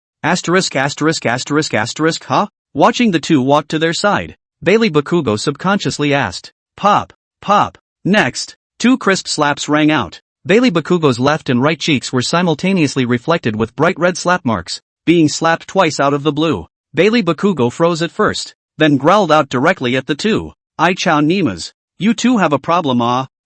Huh? Watching the two walk to their side, Bailey Bakugo subconsciously asked, "Pop, pop." Next, two crisp slaps rang out. Bailey Bakugo's left and right cheeks were simultaneously reflected with bright red slap marks, being slapped twice out of the blue. Bailey Bakugo froze at first, then growled out directly at the two. "I chow Nimas. You two have a problem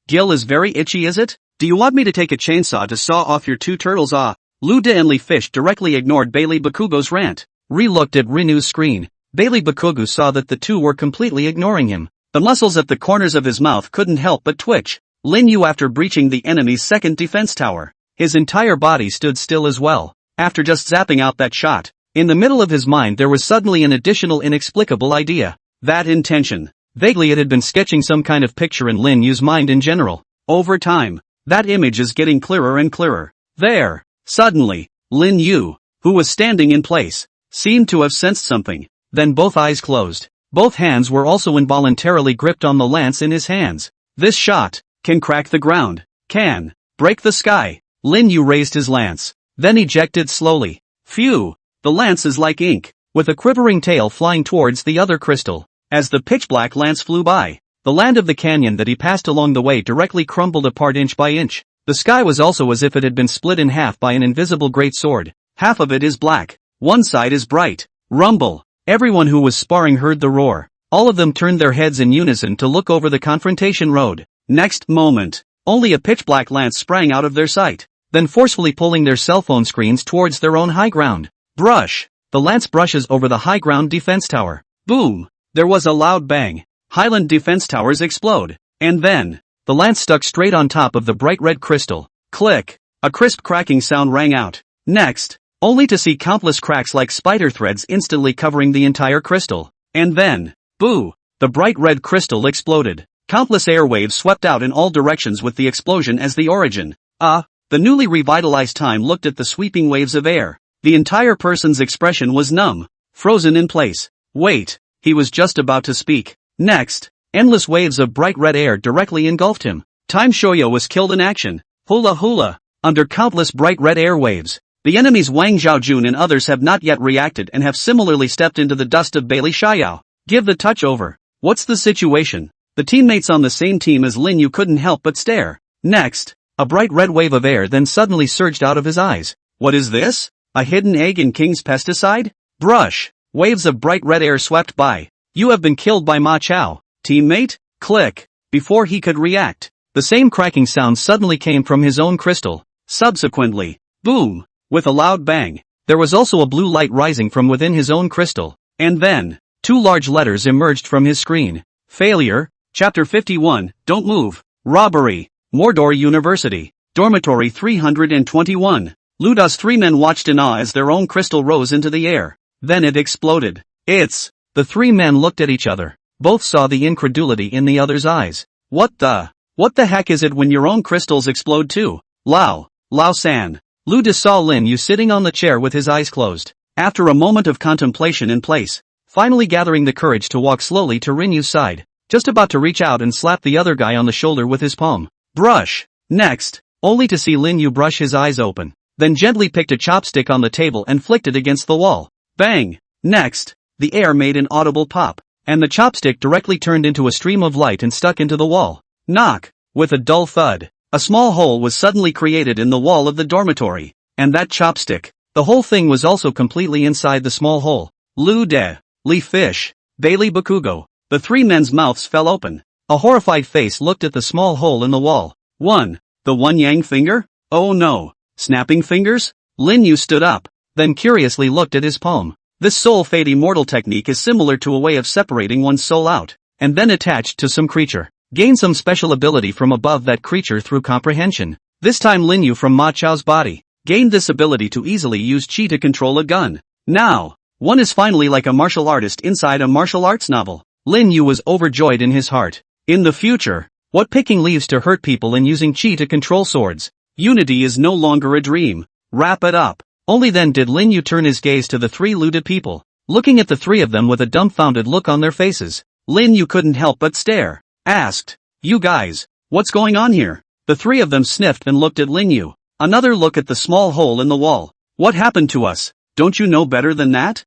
Gil is very itchy is it? Do you want me to take a chainsaw to saw off your two turtles Lu Da and Lee Fish directly ignored Bailey Bakugo's rant. Re-looked at Rinu's screen. Bailey Bakugo saw that the two were completely ignoring him. The muscles at the corners of his mouth couldn't help but twitch. Lin Yu after breaching the enemy's second defense tower. His entire body stood still as well, after just zapping out that shot. In the middle of his mind there was suddenly an additional inexplicable idea. That intention. Vaguely it had been sketching some kind of picture in Lin Yu's mind in general. Over time, that image is getting clearer and clearer. There. Suddenly, Lin Yu, who was standing in place, seemed to have sensed something. Then both eyes closed. Both hands were also involuntarily gripped on the lance in his hands. This shot can crack the ground, can break the sky. Lin Yu raised his lance, then ejected slowly. Phew! The lance is like ink, with a quivering tail flying towards the other crystal. As the pitch-black lance flew by, the land of the canyon that he passed along the way directly crumbled apart inch by inch. The sky was also as if it had been split in half by an invisible great sword. Half of it is black, one side is bright. Rumble. Everyone who was sparring heard the roar. All of them turned their heads in unison to look over the confrontation road. Next moment, only a pitch-black lance sprang out of their sight, then forcefully pulling their cell phone screens towards their own high ground. Brush! The lance brushes over the high ground defense tower. Boom! There was a loud bang. Highland defense towers explode. And then, the lance stuck straight on top of the bright red crystal. Click! A crisp cracking sound rang out. Next, only to see countless cracks like spider threads instantly covering the entire crystal. And then, boo! The bright red crystal exploded. Countless airwaves swept out in all directions with the explosion as the origin. The newly revitalized time looked at the sweeping waves of air. The entire person's expression was numb, frozen in place. Wait, he was just about to speak. Next, endless waves of bright red air directly engulfed him. Time Shoyo was killed in action. Hula hula. Under countless bright red air waves, the enemies Wang Zhaojun and others have not yet reacted and have similarly stepped into the dust of Bailey Xiao. Give the touch over. What's the situation? The teammates on the same team as Lin Yu couldn't help but stare. Next, a bright red wave of air then suddenly surged out of his eyes. What is this? A hidden egg in King's pesticide? Brush! Waves of bright red air swept by. You have been killed by Ma Chao, teammate? Click! Before he could react, the same cracking sound suddenly came from his own crystal. Subsequently, boom! With a loud bang, there was also a blue light rising from within his own crystal. And then, two large letters emerged from his screen. Failure, Chapter 51, Don't Move, Robbery, Mordor University, Dormitory 321. Luda's three men watched in awe as their own crystal rose into the air. Then it exploded. The three men looked at each other. Both saw the incredulity in the other's eyes. What the heck is it when your own crystals explode too? Lao-san. Luda saw Lin Yu sitting on the chair with his eyes closed. After a moment of contemplation in place, finally gathering the courage to walk slowly to Rinyu's side, just about to reach out and slap the other guy on the shoulder with his palm. Brush! Next, only to see Lin Yu brush his eyes open, then gently picked a chopstick on the table and flicked it against the wall. Bang! Next, the air made an audible pop, and the chopstick directly turned into a stream of light and stuck into the wall. Knock! With a dull thud, a small hole was suddenly created in the wall of the dormitory, and that chopstick, the whole thing was also completely inside the small hole. Lu De, Lee Fish, Bailey Bakugo, the three men's mouths fell open. A horrified face looked at the small hole in the wall. The one yang finger? Oh no, snapping fingers? Lin Yu stood up, then curiously looked at his palm. This soul fade immortal technique is similar to a way of separating one's soul out, and then attached to some creature. Gain some special ability from above that creature through comprehension. This time Lin Yu from Ma Chao's body gained this ability to easily use chi to control a gun. Now, one is finally like a martial artist inside a martial arts novel. Lin Yu was overjoyed in his heart. In the future, what picking leaves to hurt people and using chi to control swords? Unity is no longer a dream. Wrap it up. Only then did Lin Yu turn his gaze to the three looted people, looking at the three of them with a dumbfounded look on their faces. Lin Yu couldn't help but stare. Asked, "You guys, what's going on here?" The three of them sniffed and looked at Lin Yu. Another look at the small hole in the wall. "What happened to us? Don't you know better than that?"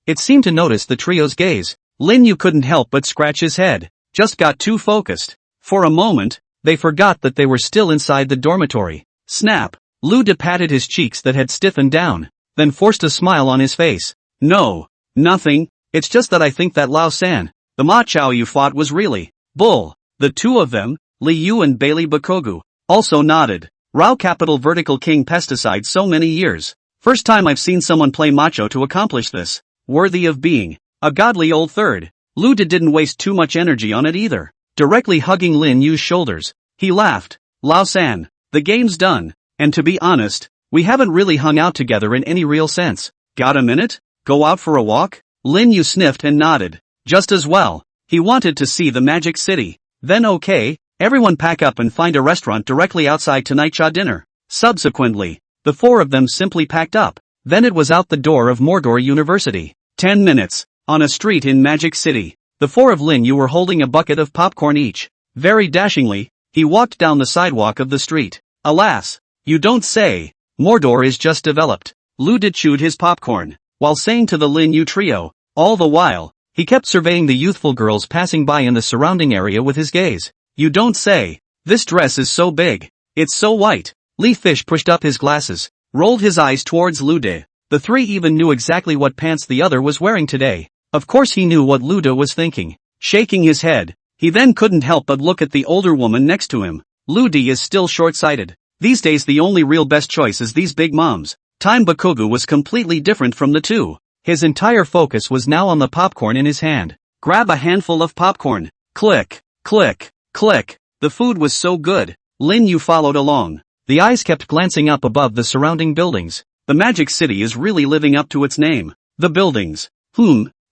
It seemed to notice the trio's gaze. Lin Yu couldn't help but scratch his head. Just got too focused. For a moment, they forgot that they were still inside the dormitory. Snap! Lu De patted his cheeks that had stiffened down, then forced a smile on his face. "No, nothing, it's just that I think that Lao San, the Ma Chao you fought was really bull." The two of them, Li Yu and Bailey Bakogu, also nodded. Rao Capital Vertical King Pesticide so many years. First time I've seen someone play macho to accomplish this. Worthy of being a godly old third. Lu De didn't waste too much energy on it either. Directly hugging Lin Yu's shoulders, he laughed. "Lao San, the game's done, and to be honest, we haven't really hung out together in any real sense. Got a minute? Go out for a walk?" Lin Yu sniffed and nodded. Just as well. He wanted to see the Magic City. Then okay, everyone pack up and find a restaurant directly outside tonight's dinner. Subsequently, the four of them simply packed up. Then it was out the door of Mordor University. 10 minutes, on a street in Magic City. The four of Lin Yu were holding a bucket of popcorn each. Very dashingly, he walked down the sidewalk of the street. Alas, you don't say. Mordor is just developed. Lu De chewed his popcorn, while saying to the Lin Yu trio. All the while, he kept surveying the youthful girls passing by in the surrounding area with his gaze. "You don't say. This dress is so big. It's so white." Li Fish pushed up his glasses, rolled his eyes towards Lu De. The three even knew exactly what pants the other was wearing today. Of course he knew what Lu De was thinking. Shaking his head, he then couldn't help but look at the older woman next to him. Lu De is still short-sighted. These days the only real best choice is these big moms. Time Bakogu was completely different from the two. His entire focus was now on the popcorn in his hand. Grab a handful of popcorn. Click, click, click. The food was so good. Lin Yu followed along. The eyes kept glancing up above the surrounding buildings. The Magic City is really living up to its name. The buildings.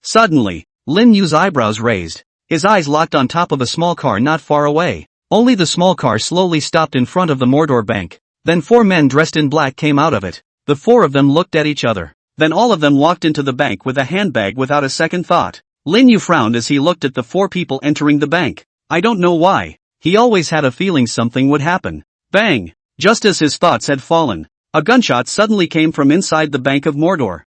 Suddenly, Lin Yu's eyebrows raised. His eyes locked on top of a small car not far away. Only the small car slowly stopped in front of the Mordor Bank. Then four men dressed in black came out of it. The four of them looked at each other. Then all of them walked into the bank with a handbag without a second thought. Lin Yu frowned as he looked at the four people entering the bank. I don't know why. He always had a feeling something would happen. Bang! Just as his thoughts had fallen, a gunshot suddenly came from inside the Bank of Mordor.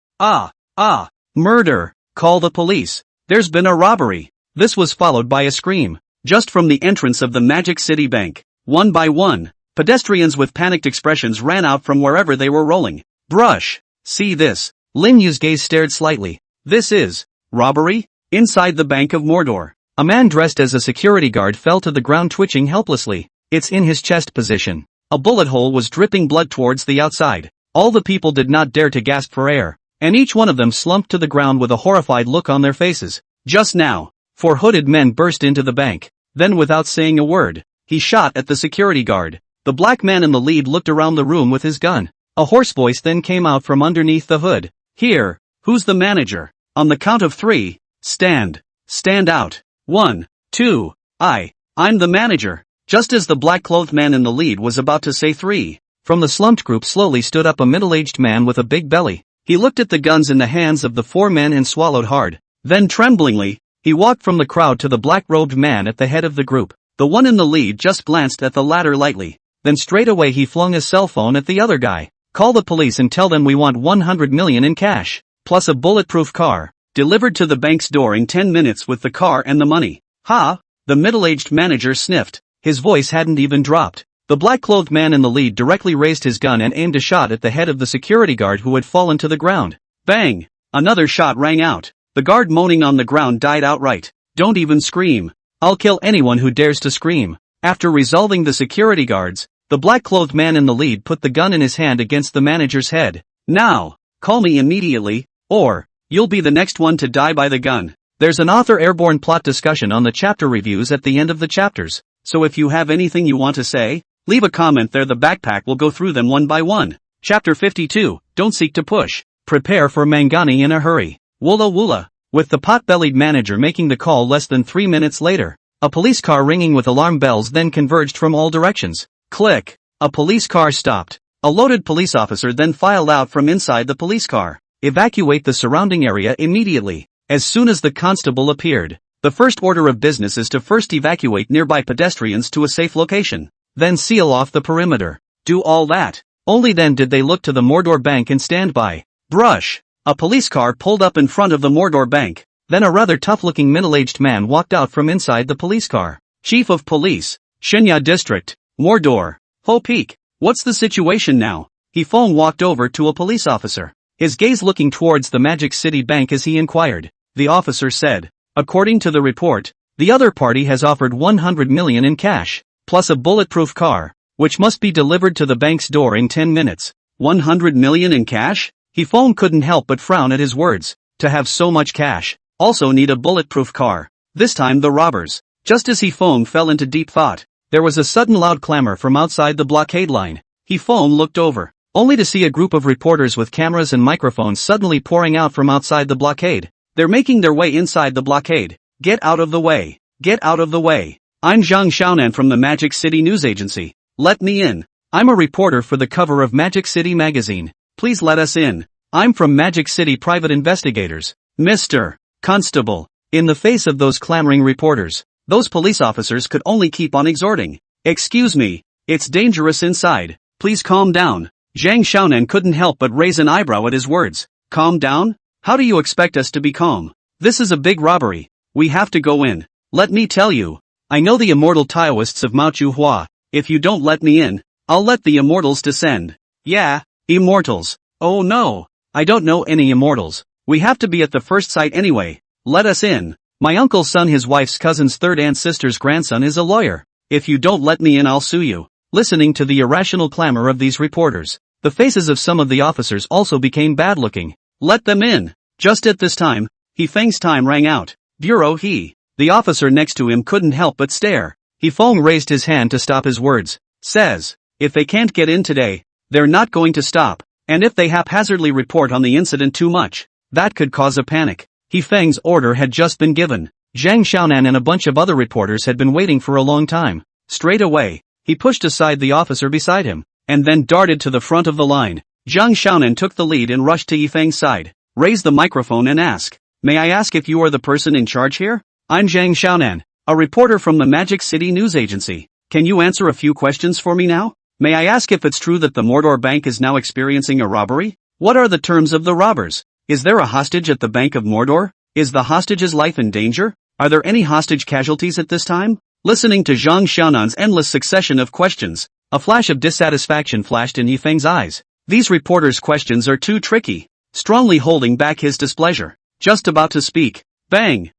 Murder! Call the police. There's been a robbery. This was followed by a scream. Just from the entrance of the Magic City Bank. One by one, pedestrians with panicked expressions ran out from wherever they were rolling. Brush! See this. Lin Yu's gaze stared slightly. This is robbery? Inside the Bank of Mordor. A man dressed as a security guard fell to the ground twitching helplessly. It's in his chest position. A bullet hole was dripping blood towards the outside. All the people did not dare to gasp for air, and each one of them slumped to the ground with a horrified look on their faces. Just now, four hooded men burst into the bank. Then without saying a word, he shot at the security guard. The black man in the lead looked around the room with his gun. A hoarse voice then came out from underneath the hood. Here, who's the manager? On the count of 3, stand. Stand out. 1, 2, I'm the manager. Just as the black-clothed man in the lead was about to say 3, from the slumped group slowly stood up a middle-aged man with a big belly. He looked at the guns in the hands of the four men and swallowed hard. Then tremblingly, he walked from the crowd to the black-robed man at the head of the group. The one in the lead just glanced at the latter lightly. Then straight away he flung his cell phone at the other guy. Call the police and tell them we want 100 million in cash, plus a bulletproof car, delivered to the bank's door in 10 minutes with the car and the money. Ha! The middle-aged manager sniffed. His voice hadn't even dropped. The black-clothed man in the lead directly raised his gun and aimed a shot at the head of the security guard who had fallen to the ground. Bang! Another shot rang out. The guard moaning on the ground died outright. Don't even scream. I'll kill anyone who dares to scream. After resolving the security guards, the black-clothed man in the lead put the gun in his hand against the manager's head. Now, call me immediately, or you'll be the next one to die by the gun. There's an author airborne plot discussion on the chapter reviews at the end of the chapters, so if you have anything you want to say, leave a comment there. The backpack will go through them one by one. Chapter 52, Don't Seek to Push. Prepare for Mangani in a hurry. Woola woola. With the pot-bellied manager making the call less than 3 minutes later, a police car ringing with alarm bells then converged from all directions. Click. A police car stopped. A loaded police officer then filed out from inside the police car. Evacuate the surrounding area immediately. As soon as the constable appeared, the first order of business is to first evacuate nearby pedestrians to a safe location. Then seal off the perimeter. Do all that. Only then did they look to the Mordor Bank and stand by. Brush. A police car pulled up in front of the Mordor Bank. Then a rather tough-looking middle-aged man walked out from inside the police car. Chief of Police. Shinya District. Mordor. Ho Peak. What's the situation now? Hefeng walked over to a police officer, his gaze looking towards the Magic City Bank as he inquired. The officer said, according to the report, the other party has offered 100 million in cash, plus a bulletproof car, which must be delivered to the bank's door in 10 minutes. 100 million in cash? Hefeng couldn't help but frown at his words. To have so much cash, also need a bulletproof car. This time the robbers. Just as Hefeng fell into deep thought, there was a sudden loud clamor from outside the blockade line. Hefeng looked over, only to see a group of reporters with cameras and microphones suddenly pouring out from outside the blockade. They're making their way inside the blockade. Get out of the way. Get out of the way. I'm Zhang Xiaonan from the Magic City News Agency. Let me in. I'm a reporter for the cover of Magic City magazine. Please let us in. I'm from Magic City Private Investigators. Mr. Constable. In the face of those clamoring reporters, those police officers could only keep on exhorting. Excuse me. It's dangerous inside. Please calm down. Zhang Xiaonan couldn't help but raise an eyebrow at his words. Calm down? How do you expect us to be calm? This is a big robbery. We have to go in. Let me tell you. I know the immortal Taoists of Mao Hua. If you don't let me in, I'll let the immortals descend. Yeah, immortals. Oh no. I don't know any immortals. We have to be at the first sight anyway. Let us in. My uncle's son, his wife's cousin's third aunt's sister's grandson is a lawyer. If you don't let me in, I'll sue you. Listening to the irrational clamor of these reporters, the faces of some of the officers also became bad-looking. Let them in. Just at this time, Hefeng's time rang out. Bureau he. The officer next to him couldn't help but stare. Hefeng raised his hand to stop his words. Says, if they can't get in today, they're not going to stop. And if they haphazardly report on the incident too much, that could cause a panic. Hefeng's order had just been given. Zhang Xiaonan and a bunch of other reporters had been waiting for a long time. Straight away, he pushed aside the officer beside him, and then darted to the front of the line. Zhang Xiaonan took the lead and rushed to Hefeng's side, raised the microphone and asked, May I ask if you are the person in charge here? I'm Zhang Xiaonan, a reporter from the Magic City News Agency. Can you answer a few questions for me now? May I ask if it's true that the Mordor Bank is now experiencing a robbery? What are the terms of the robbers? Is there a hostage at the Bank of Mordor? Is the hostage's life in danger? Are there any hostage casualties at this time? Listening to Zhang Xiaonan's endless succession of questions, a flash of dissatisfaction flashed in Hefeng's eyes. These reporters' questions are too tricky. Strongly holding back his displeasure. Just about to speak. Bang!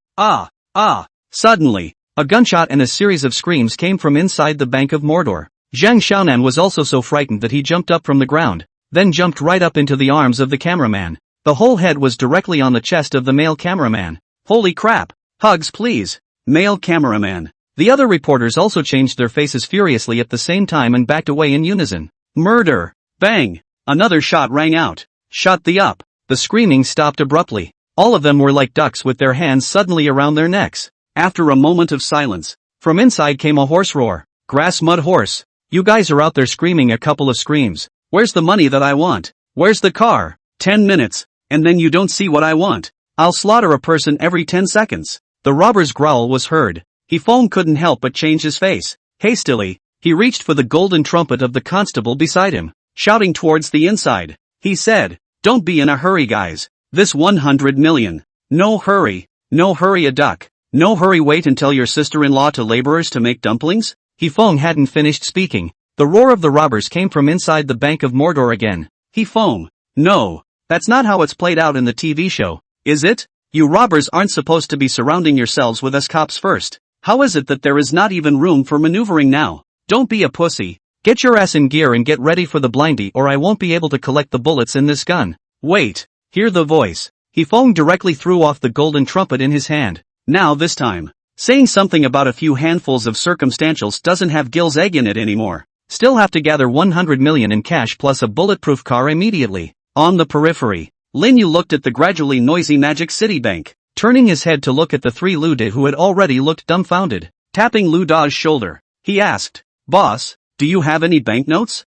Suddenly, a gunshot and a series of screams came from inside the Bank of Mordor. Zhang Xiaonan was also so frightened that he jumped up from the ground, then jumped right up into the arms of the cameraman. The whole head was directly on the chest of the male cameraman. Holy crap! Hugs please! Male cameraman. The other reporters also changed their faces furiously at the same time and backed away in unison. Murder! Bang! Another shot rang out. Shut the up! The screaming stopped abruptly. All of them were like ducks with their hands suddenly around their necks. After a moment of silence, from inside came a hoarse roar. Grass mud horse. You guys are out there screaming a couple of screams. Where's the money that I want? Where's the car? 10 minutes, and then you don't see what I want. I'll slaughter a person every 10 seconds. The robber's growl was heard. Hefeng couldn't help but change his face. Hastily, he reached for the golden trumpet of the constable beside him, shouting towards the inside. He said, Don't be in a hurry guys. This 100 million. No hurry a duck. No hurry, wait until your sister-in-law to laborers to make dumplings? Hefeng hadn't finished speaking. The roar of the robbers came from inside the Bank of Mordor again. Hefeng. No. That's not how it's played out in the TV show, is it? You robbers aren't supposed to be surrounding yourselves with us cops first. How is it that there is not even room for maneuvering now? Don't be a pussy. Get your ass in gear and get ready for the blindy or I won't be able to collect the bullets in this gun. Wait. Hear the voice. Feng directly threw off the golden trumpet in his hand. Now this time, saying something about a few handfuls of circumstantials doesn't have Gil's egg in it anymore. Still have to gather 100 million in cash plus a bulletproof car immediately. On the periphery, Lin Yu looked at the gradually noisy Magic City Bank, turning his head to look at the three Lu De who had already looked dumbfounded. Tapping Lu Da's shoulder, he asked, "Boss, do you have any banknotes?"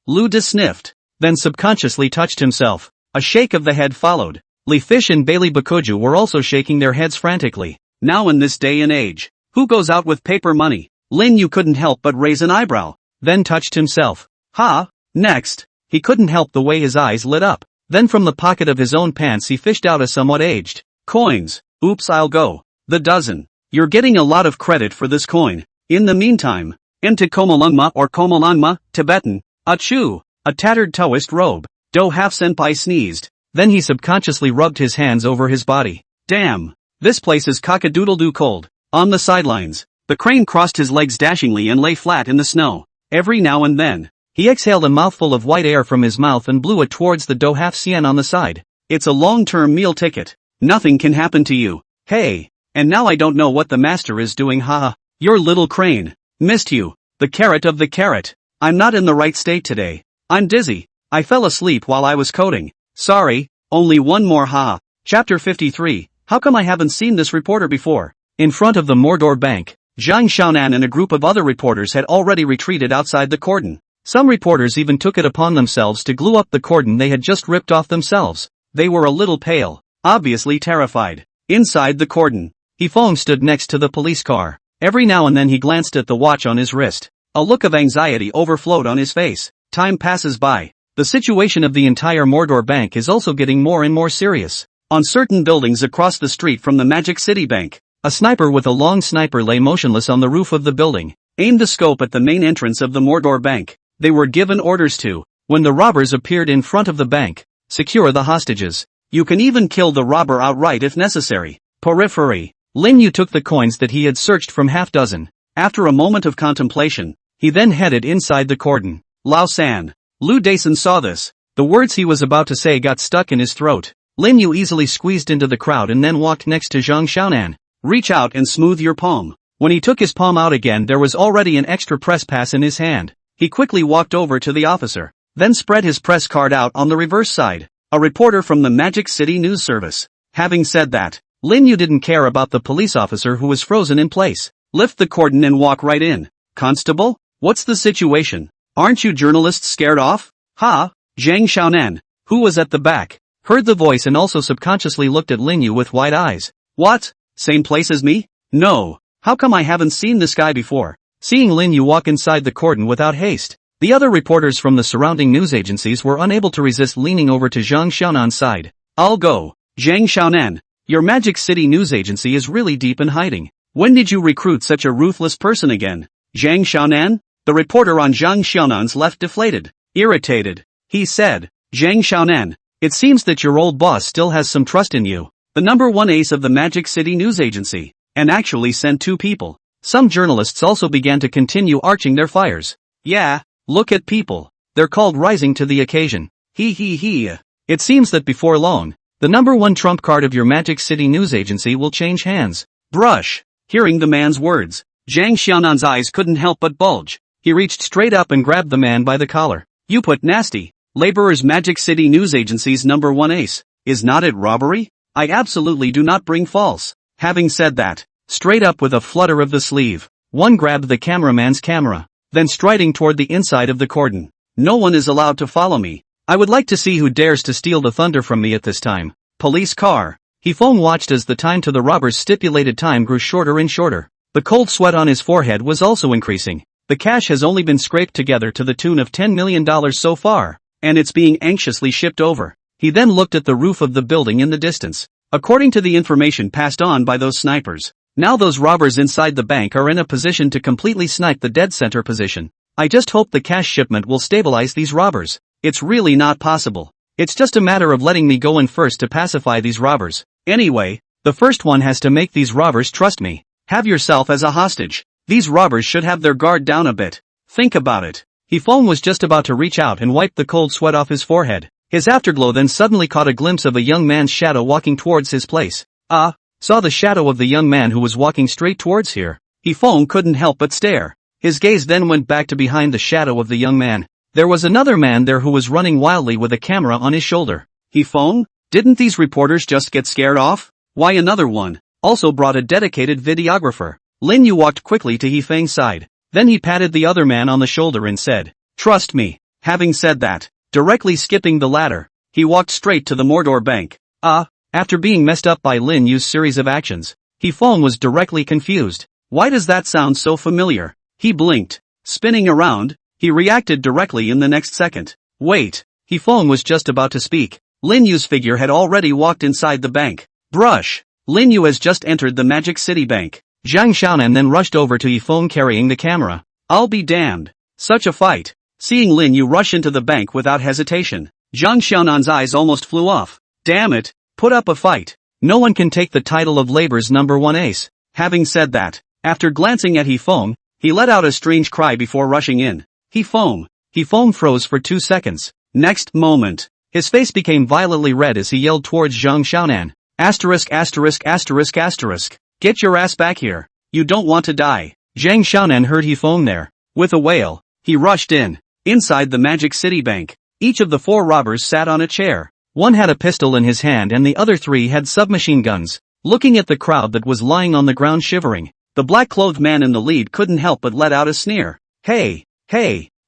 Lu De sniffed, then subconsciously touched himself. A shake of the head followed. Li Fish and Bailey Bakuju were also shaking their heads frantically. Now in this day and age, who goes out with paper money? Lin Yu couldn't help but raise an eyebrow, then touched himself. Next, he couldn't help the way his eyes lit up. Then from the pocket of his own pants he fished out a somewhat aged coins. Oops, I'll go. The dozen. You're getting a lot of credit for this coin. In the meantime, into Komolungma or Komolangma, Tibetan, Achu, a tattered Taoist robe. Do half-senpai sneezed. Then he subconsciously rubbed his hands over his body. Damn. This place is cock-a-doodle-doo cold. On the sidelines, the crane crossed his legs dashingly and lay flat in the snow. Every now and then, he exhaled a mouthful of white air from his mouth and blew it towards the Do half cien on the side. It's a long-term meal ticket. Nothing can happen to you. Hey. And now I don't know what the master is doing, haha. Your little crane. Missed you. The carrot of the carrot. I'm not in the right state today. I'm dizzy. I fell asleep while I was coding. Sorry, only one more haha. Chapter 53, how come I haven't seen this reporter before? In front of the Mordor Bank, Zhang Xiaonan and a group of other reporters had already retreated outside the cordon. Some reporters even took it upon themselves to glue up the cordon they had just ripped off themselves. They were a little pale, obviously terrified. Inside the cordon, Feng stood next to the police car. Every now and then he glanced at the watch on his wrist. A look of anxiety overflowed on his face. Time passes by. The situation of the entire Mordor Bank is also getting more and more serious. On certain buildings across the street from the Magic City Bank, a sniper with a long sniper lay motionless on the roof of the building, aimed the scope at the main entrance of the Mordor Bank. They were given orders to, when the robbers appeared in front of the bank, secure the hostages. You can even kill the robber outright if necessary. Periphery. Lin Yu took the coins that he had searched from half dozen. After a moment of contemplation, he then headed inside the cordon. Lao San. Lu Dason saw this. The words he was about to say got stuck in his throat. Lin Yu easily squeezed into the crowd and then walked next to Zhang Xiaonan. Reach out and smooth your palm. When he took his palm out again there was already an extra press pass in his hand. He quickly walked over to the officer, then spread his press card out on the reverse side. A reporter from the Magic City News Service. Having said that, Lin Yu didn't care about the police officer who was frozen in place. Lift the cordon and walk right in. Constable? What's the situation? Aren't you journalists scared off? Zhang Xiaonan, who was at the back, heard the voice and also subconsciously looked at Lin Yu with wide eyes. What? Same place as me? No. How come I haven't seen this guy before? Seeing Lin Yu walk inside the cordon without haste, the other reporters from the surrounding news agencies were unable to resist leaning over to Zhang Xiaonan's side. I'll go. Zhang Xiaonan, your Magic City News Agency is really deep in hiding. When did you recruit such a ruthless person again? Zhang Xiaonan? The reporter on Zhang Xiaonan's left deflated, irritated. He said, Zhang Xiaonan, it seems that your old boss still has some trust in you. The number one ace of the Magic City News Agency, and actually sent 2 people. Some journalists also began to continue arching their fires. Yeah, look at people. They're called rising to the occasion. He. It seems that before long, the number one trump card of your Magic City News Agency will change hands. Brush. Hearing the man's words, Zhang Xiaonan's eyes couldn't help but bulge. He reached straight up and grabbed the man by the collar. You put nasty. Laborer's Magic City News Agency's number one ace. Is not it robbery? I absolutely do not bring false. Having said that, straight up with a flutter of the sleeve, one grabbed the cameraman's camera, then striding toward the inside of the cordon. No one is allowed to follow me. I would like to see who dares to steal the thunder from me at this time. Police car. Feng watched as the time to the robber's stipulated time grew shorter and shorter. The cold sweat on his forehead was also increasing. The cash has only been scraped together to the tune of $10 million so far, and it's being anxiously shipped over. He then looked at the roof of the building in the distance. According to the information passed on by those snipers, now those robbers inside the bank are in a position to completely snipe the dead center position. I just hope the cash shipment will stabilize these robbers. It's really not possible. It's just a matter of letting me go in first to pacify these robbers. Anyway, the first one has to make these robbers trust me. Have yourself as a hostage. These robbers should have their guard down a bit. Think about it. Feng was just about to reach out and wipe the cold sweat off his forehead. His afterglow then suddenly caught a glimpse of a young man's shadow walking towards his place. Saw the shadow of the young man who was walking straight towards here. Hifeng couldn't help but stare. His gaze then went back to behind the shadow of the young man. There was another man there who was running wildly with a camera on his shoulder. Hifeng? Didn't these reporters just get scared off? Why another one? Also brought a dedicated videographer. Lin Yu walked quickly to Hifeng's side. Then he patted the other man on the shoulder and said, "Trust me." Having said that, directly skipping the ladder, he walked straight to the Mordor Bank. After being messed up by Lin Yu's series of actions, Hifeng was directly confused. Why does that sound so familiar? He blinked. Spinning around, he reacted directly in the next second. Wait, Hifeng was just about to speak. Lin Yu's figure had already walked inside the bank. Brush! Lin Yu has just entered the Magic City Bank. Zhang Xiaonan then rushed over to Hifeng carrying the camera. I'll be damned. Such a fight. Seeing Lin Yu rush into the bank without hesitation, Zhang Xiaonan's eyes almost flew off. Damn it, put up a fight. No one can take the title of Labor's #1 ace. Having said that, after glancing at Hifeng, he let out a strange cry before rushing in. Hifeng froze for 2 seconds. Next moment, his face became violently red as he yelled towards Zhang Xiaonan. ********. Get your ass back here. You don't want to die. Zhang Xiaonan heard Hifeng there. With a wail, he rushed in. Inside the Magic City Bank, each of the 4 robbers sat on a chair. One had a pistol in his hand and the other 3 had submachine guns. Looking at the crowd that was lying on the ground shivering, the black-clothed man in the lead couldn't help but let out a sneer. Hey,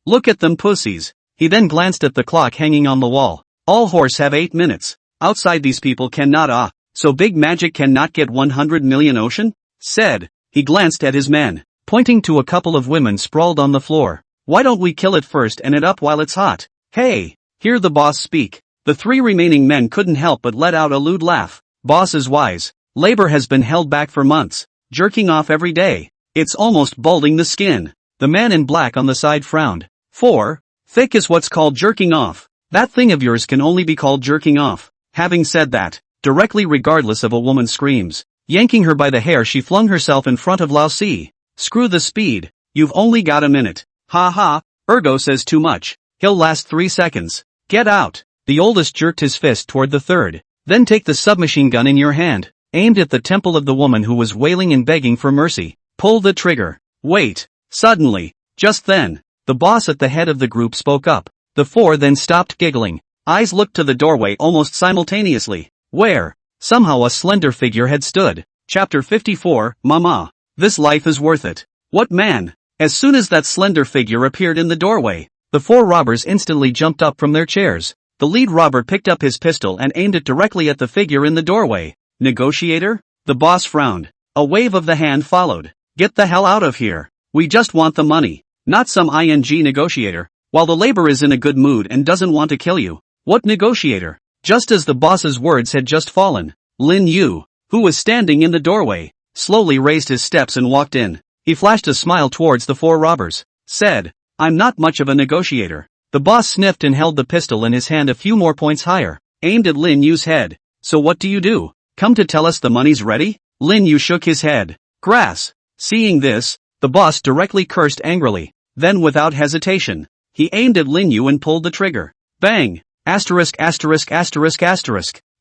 look at them pussies. He then glanced at the clock hanging on the wall. All horse have 8 minutes. Outside these people cannot so big magic cannot get 100 million ocean? Said. He glanced at his men, pointing to a couple of women sprawled on the floor. Why don't we kill it first and it up while it's hot? Hey, hear the boss speak. The 3 remaining men couldn't help but let out a lewd laugh. Boss is wise. Labor has been held back for months, jerking off every day. It's almost balding the skin. The man in black on the side frowned. 4. Thick is what's called jerking off. That thing of yours can only be called jerking off. Having said that, directly regardless of a woman's screams, yanking her by the hair she flung herself in front of Lao Si. Screw the speed. You've only got a minute. Ha, Ergo says too much. He'll last 3 seconds. Get out. The oldest jerked his fist toward the third. Then take the submachine gun in your hand, aimed at the temple of the woman who was wailing and begging for mercy. Pull the trigger. Wait. Suddenly, just then, the boss at the head of the group spoke up. The 4 then stopped giggling. Eyes looked to the doorway almost simultaneously, where, somehow a slender figure had stood. Chapter 54, Mama. This life is worth it. What man? As soon as that slender figure appeared in the doorway, the 4 robbers instantly jumped up from their chairs. The lead robber picked up his pistol and aimed it directly at the figure in the doorway. Negotiator? The boss frowned. A wave of the hand followed. Get the hell out of here. We just want the money. Not some ING negotiator. While the labor is in a good mood and doesn't want to kill you. What negotiator? Just as the boss's words had just fallen, Lin Yu, who was standing in the doorway, slowly raised his steps and walked in. He flashed a smile towards the 4 robbers. Said, I'm not much of a negotiator. The boss sniffed and held the pistol in his hand a few more points higher, aimed at Lin Yu's head. So what do you do? Come to tell us the money's ready? Lin Yu shook his head. Grass. Seeing this, the boss directly cursed angrily. Then without hesitation, he aimed at Lin Yu and pulled the trigger. Bang!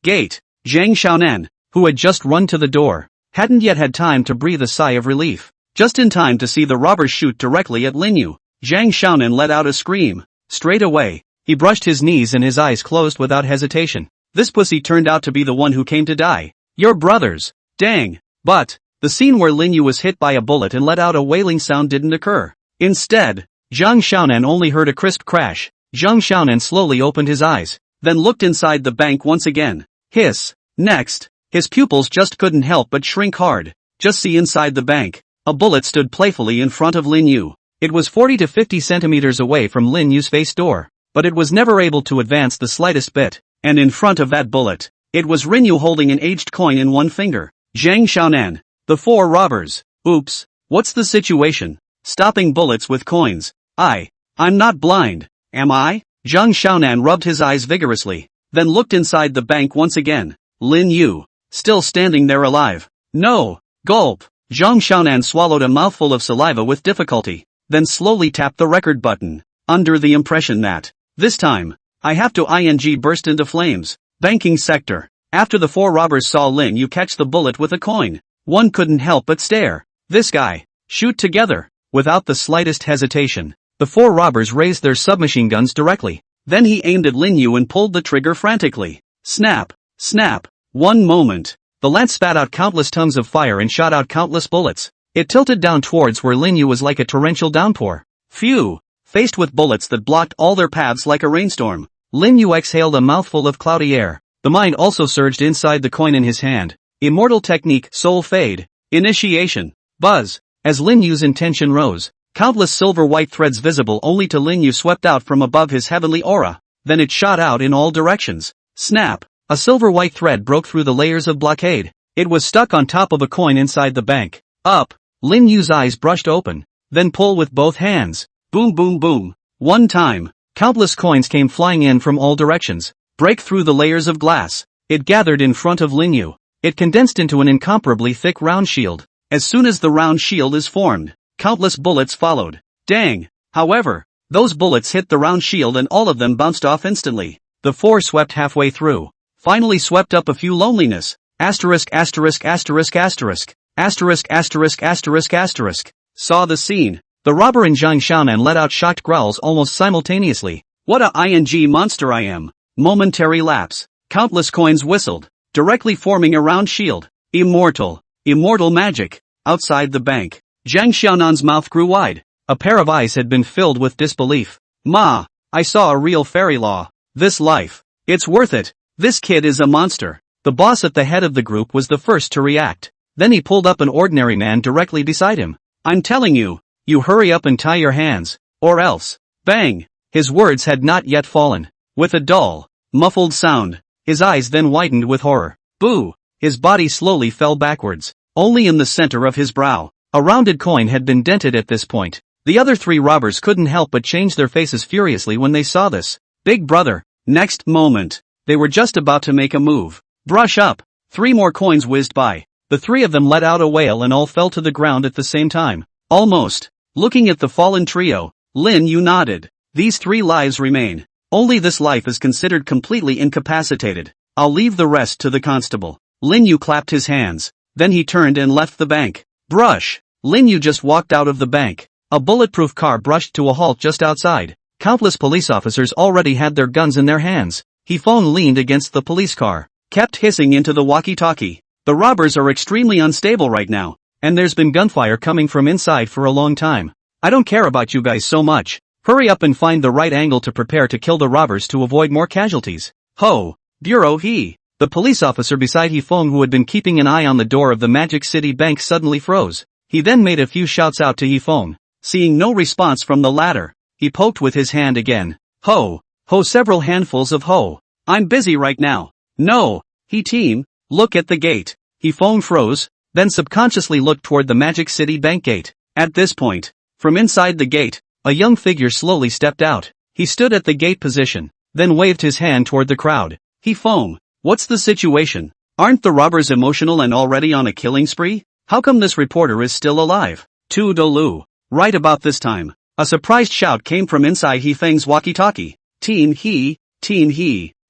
Gate. Zhang Xiaonan, who had just run to the door, hadn't yet had time to breathe a sigh of relief. Just in time to see the robbers shoot directly at Lin Yu. Zhang Xiaonan let out a scream. Straight away, he brushed his knees and his eyes closed without hesitation. This pussy turned out to be the one who came to die. Your brothers. Dang. But, the scene where Lin Yu was hit by a bullet and let out a wailing sound didn't occur. Instead, Zhang Xiaonan only heard a crisp crash. Zhang Xiaonan slowly opened his eyes, then looked inside the bank once again. Hiss. Next, his pupils just couldn't help but shrink hard. Just see inside the bank. A bullet stood playfully in front of Lin Yu. It was 40 to 50 centimeters away from Lin Yu's face door, but it was never able to advance the slightest bit. And in front of that bullet, it was Lin Yu holding an aged coin in one finger. Zhang Xiaonan. The 4 robbers. Oops. What's the situation? Stopping bullets with coins. I'm not blind, am I? Zhang Xiaonan rubbed his eyes vigorously, then looked inside the bank once again. Lin Yu. Still standing there alive. No. Gulp. Zhang Xiaonan swallowed a mouthful of saliva with difficulty, then slowly tapped the record button, under the impression that, this time, I have to ing burst into flames. Banking sector. After the 4 robbers saw Lin Yu catch the bullet with a coin, one couldn't help but stare. This guy. Shoot together. Without the slightest hesitation, the 4 robbers raised their submachine guns directly. Then he aimed at Lin Yu and pulled the trigger frantically. Snap. Snap. One moment. The lance spat out countless tongues of fire and shot out countless bullets. It tilted down towards where Lin Yu was like a torrential downpour. Phew! Faced with bullets that blocked all their paths like a rainstorm, Lin Yu exhaled a mouthful of cloudy air. The mind also surged inside the coin in his hand. Immortal technique, soul fade. Initiation. Buzz. As Lin Yu's intention rose, countless silver-white threads visible only to Lin Yu swept out from above his heavenly aura. Then it shot out in all directions. Snap. A silver-white thread broke through the layers of blockade. It was stuck on top of a coin inside the bank. Up. Lin Yu's eyes brushed open. Then pull with both hands. Boom boom boom. One time. Countless coins came flying in from all directions. Break through the layers of glass. It gathered in front of Lin Yu. It condensed into an incomparably thick round shield. As soon as the round shield is formed, countless bullets followed. Dang. However, those bullets hit the round shield and all of them bounced off instantly. The 4 swept halfway through. Finally swept up a few loneliness. Asterisk asterisk asterisk asterisk. Asterisk asterisk asterisk asterisk. Saw the scene. The robber and Zhang Xiaonan let out shocked growls almost simultaneously. What a ing monster I am. Momentary lapse. Countless coins whistled, directly forming a round shield. Immortal. Immortal magic. Outside the bank, Zhang Xiaonan's mouth grew wide. A pair of eyes had been filled with disbelief. Ma, I saw a real fairy law. This life. It's worth it. This kid is a monster. The boss at the head of the group was the first to react. Then he pulled up an ordinary man directly beside him. I'm telling you, you hurry up and tie your hands, or else. Bang! His words had not yet fallen. With a dull, muffled sound, his eyes then widened with horror. Boo! His body slowly fell backwards. Only in the center of his brow, a rounded coin had been dented at this point. The other 3 robbers couldn't help but change their faces furiously when they saw this. Big brother. Next moment, they were just about to make a move. Brush up. 3 more coins whizzed by. The 3 of them let out a wail and all fell to the ground at the same time. Almost. Looking at the fallen trio, Lin Yu nodded. These 3 lives remain. Only this life is considered completely incapacitated. I'll leave the rest to the constable. Lin Yu clapped his hands. Then he turned and left the bank. Brush. Lin Yu just walked out of the bank. A bulletproof car brushed to a halt just outside. Countless police officers already had their guns in their hands. He-phone leaned against the police car, kept hissing into the walkie-talkie. The robbers are extremely unstable right now, and there's been gunfire coming from inside for a long time. I don't care about you guys so much. Hurry up and find the right angle to prepare to kill the robbers to avoid more casualties. Ho! Bureau he! The police officer beside He-phone, who had been keeping an eye on the door of the Magic City Bank, suddenly froze. He then made a few shouts out to He-phone. Seeing no response from the latter, he poked with his hand again. Ho! Ho! Several handfuls of ho! I'm busy right now. No! He-team, look at the gate. He-phone froze, then subconsciously looked toward the Magic City Bank gate. At this point, from inside the gate, a young figure slowly stepped out. He stood at the gate position, then waved his hand toward the crowd. He-phone, what's the situation? Aren't the robbers emotional and already on a killing spree? How come this reporter is still alive? Toodaloo. Right about this time, a surprised shout came from inside He-feng's walkie-talkie. Team He,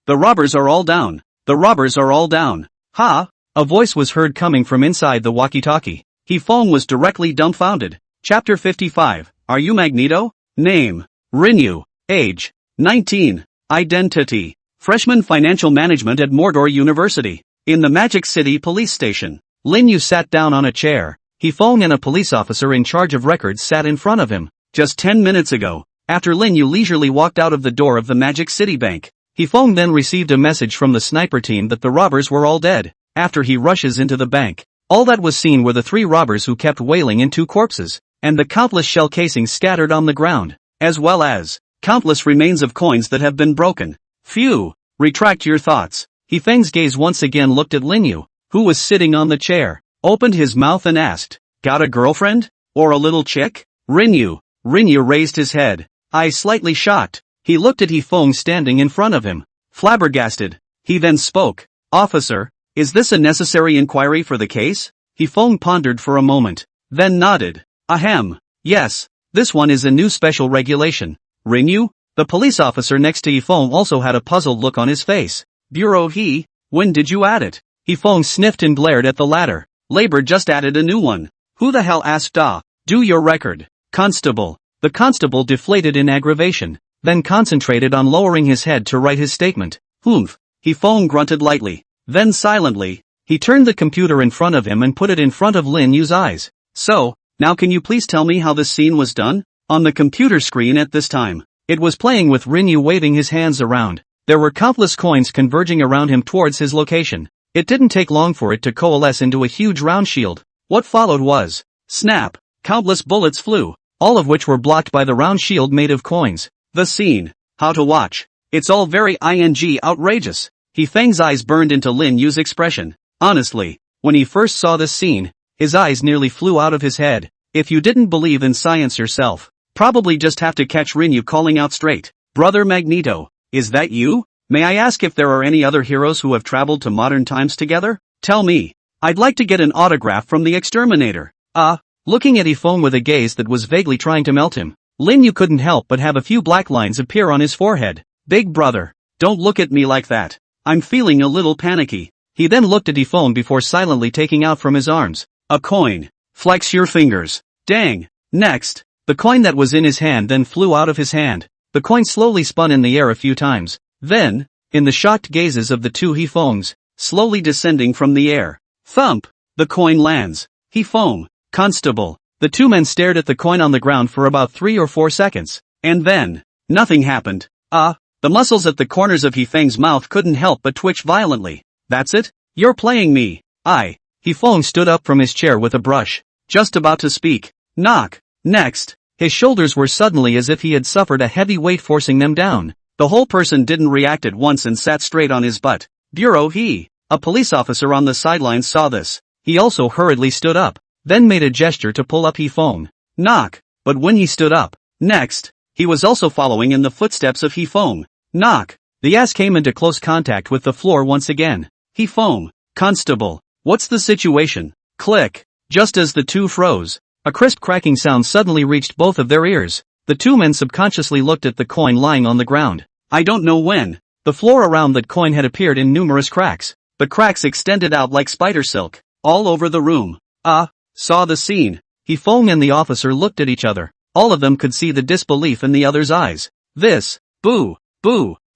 the robbers are all down. The robbers are all down. Ha! A voice was heard coming from inside the walkie-talkie. He-feng was directly dumbfounded. Chapter 55. Are you Magneto? Name: Rinyu. Age: 19. Identity: freshman financial management at Mordor University. In the Magic City police station, Lin Yu sat down on a chair. He-feng and a police officer in charge of records sat in front of him. Just 10 minutes ago, after Lin Yu leisurely walked out of the door of the Magic City Bank, He-feng then received a message from the sniper team that the robbers were all dead. After he rushes into the bank, all that was seen were the 3 robbers who kept wailing in 2 corpses, and the countless shell casings scattered on the ground, as well as countless remains of coins that have been broken. Phew! Retract your thoughts. He-feng's gaze once again looked at Lin Yu, who was sitting on the chair, opened his mouth and asked, "Got a girlfriend? Or a little chick?" Rinyu raised his head, eyes slightly shocked. He looked at He-feng standing in front of him, flabbergasted. He then spoke. "Officer, is this a necessary inquiry for the case?" He-feng pondered for a moment, then nodded. Ahem. Yes, this one is a new special regulation. Rinyu, The police officer next to Yifeng also had a puzzled look on his face. Bureau when did you add it? Yifeng sniffed and glared at the latter. Labor just added a new one. Who the hell asked do your record? Constable. The constable deflated in aggravation, then concentrated on lowering his head to write his statement. Humph. Yifeng grunted lightly. Then silently, he turned the computer in front of him and put it in front of Lin Yu's eyes. So, now can you please tell me how this scene was done? On the computer screen at this time, it was playing with Rin Yu waving his hands around. There were countless coins converging around him towards his location. It didn't take long for it to coalesce into a huge round shield. What followed was, snap, countless bullets flew, all of which were blocked by the round shield made of coins. The scene. How to watch. It's all very outrageous. Yifeng's eyes burned into Lin Yu's expression. Honestly, when he first saw this scene, his eyes nearly flew out of his head. If you didn't believe in science yourself, probably just have to catch Rin Yu calling out straight. Brother Magneto, is that you? May I ask if there are any other heroes who have traveled to modern times together? Tell me. I'd like to get an autograph from the exterminator. Looking at Yifeng with a gaze that was vaguely trying to melt him, Lin Yu couldn't help but have a few black lines appear on his forehead. Big brother, don't look at me like that. I'm feeling a little panicky. He then looked at Yifeng before silently taking out from his arms a coin. Flex your fingers. Dang. Next, the coin that was in his hand then flew out of his hand. The coin slowly spun in the air a few times. Then, in the shocked gazes of the two Yifengs, slowly descending from the air. Thump! The coin lands. Yifeng, constable. The two men stared at the coin on the ground for about 3 or 4 seconds. And then, nothing happened. The muscles at the corners of Yifeng's mouth couldn't help but twitch violently. That's it? You're playing me. Yifeng stood up from his chair with a brush, just about to speak. Knock. Next, his shoulders were suddenly as if he had suffered a heavy weight forcing them down. The whole person didn't react at once and sat straight on his butt. Bureau a police officer on the sidelines saw this. He also hurriedly stood up, then made a gesture to pull up Yifeng. Knock. But when he stood up, next, he was also following in the footsteps of Yifeng. Knock. The ass came into close contact with the floor once again. Yifeng, constable, what's the situation? Click. Just as the two froze, a crisp cracking sound suddenly reached both of their ears. The two men subconsciously looked at the coin lying on the ground. I don't know when. The floor around that coin had appeared in numerous cracks. The cracks extended out like spider silk, all over the room. Saw the scene. Yifeng and the officer looked at each other. All of them could see the disbelief in the other's eyes. This, boo.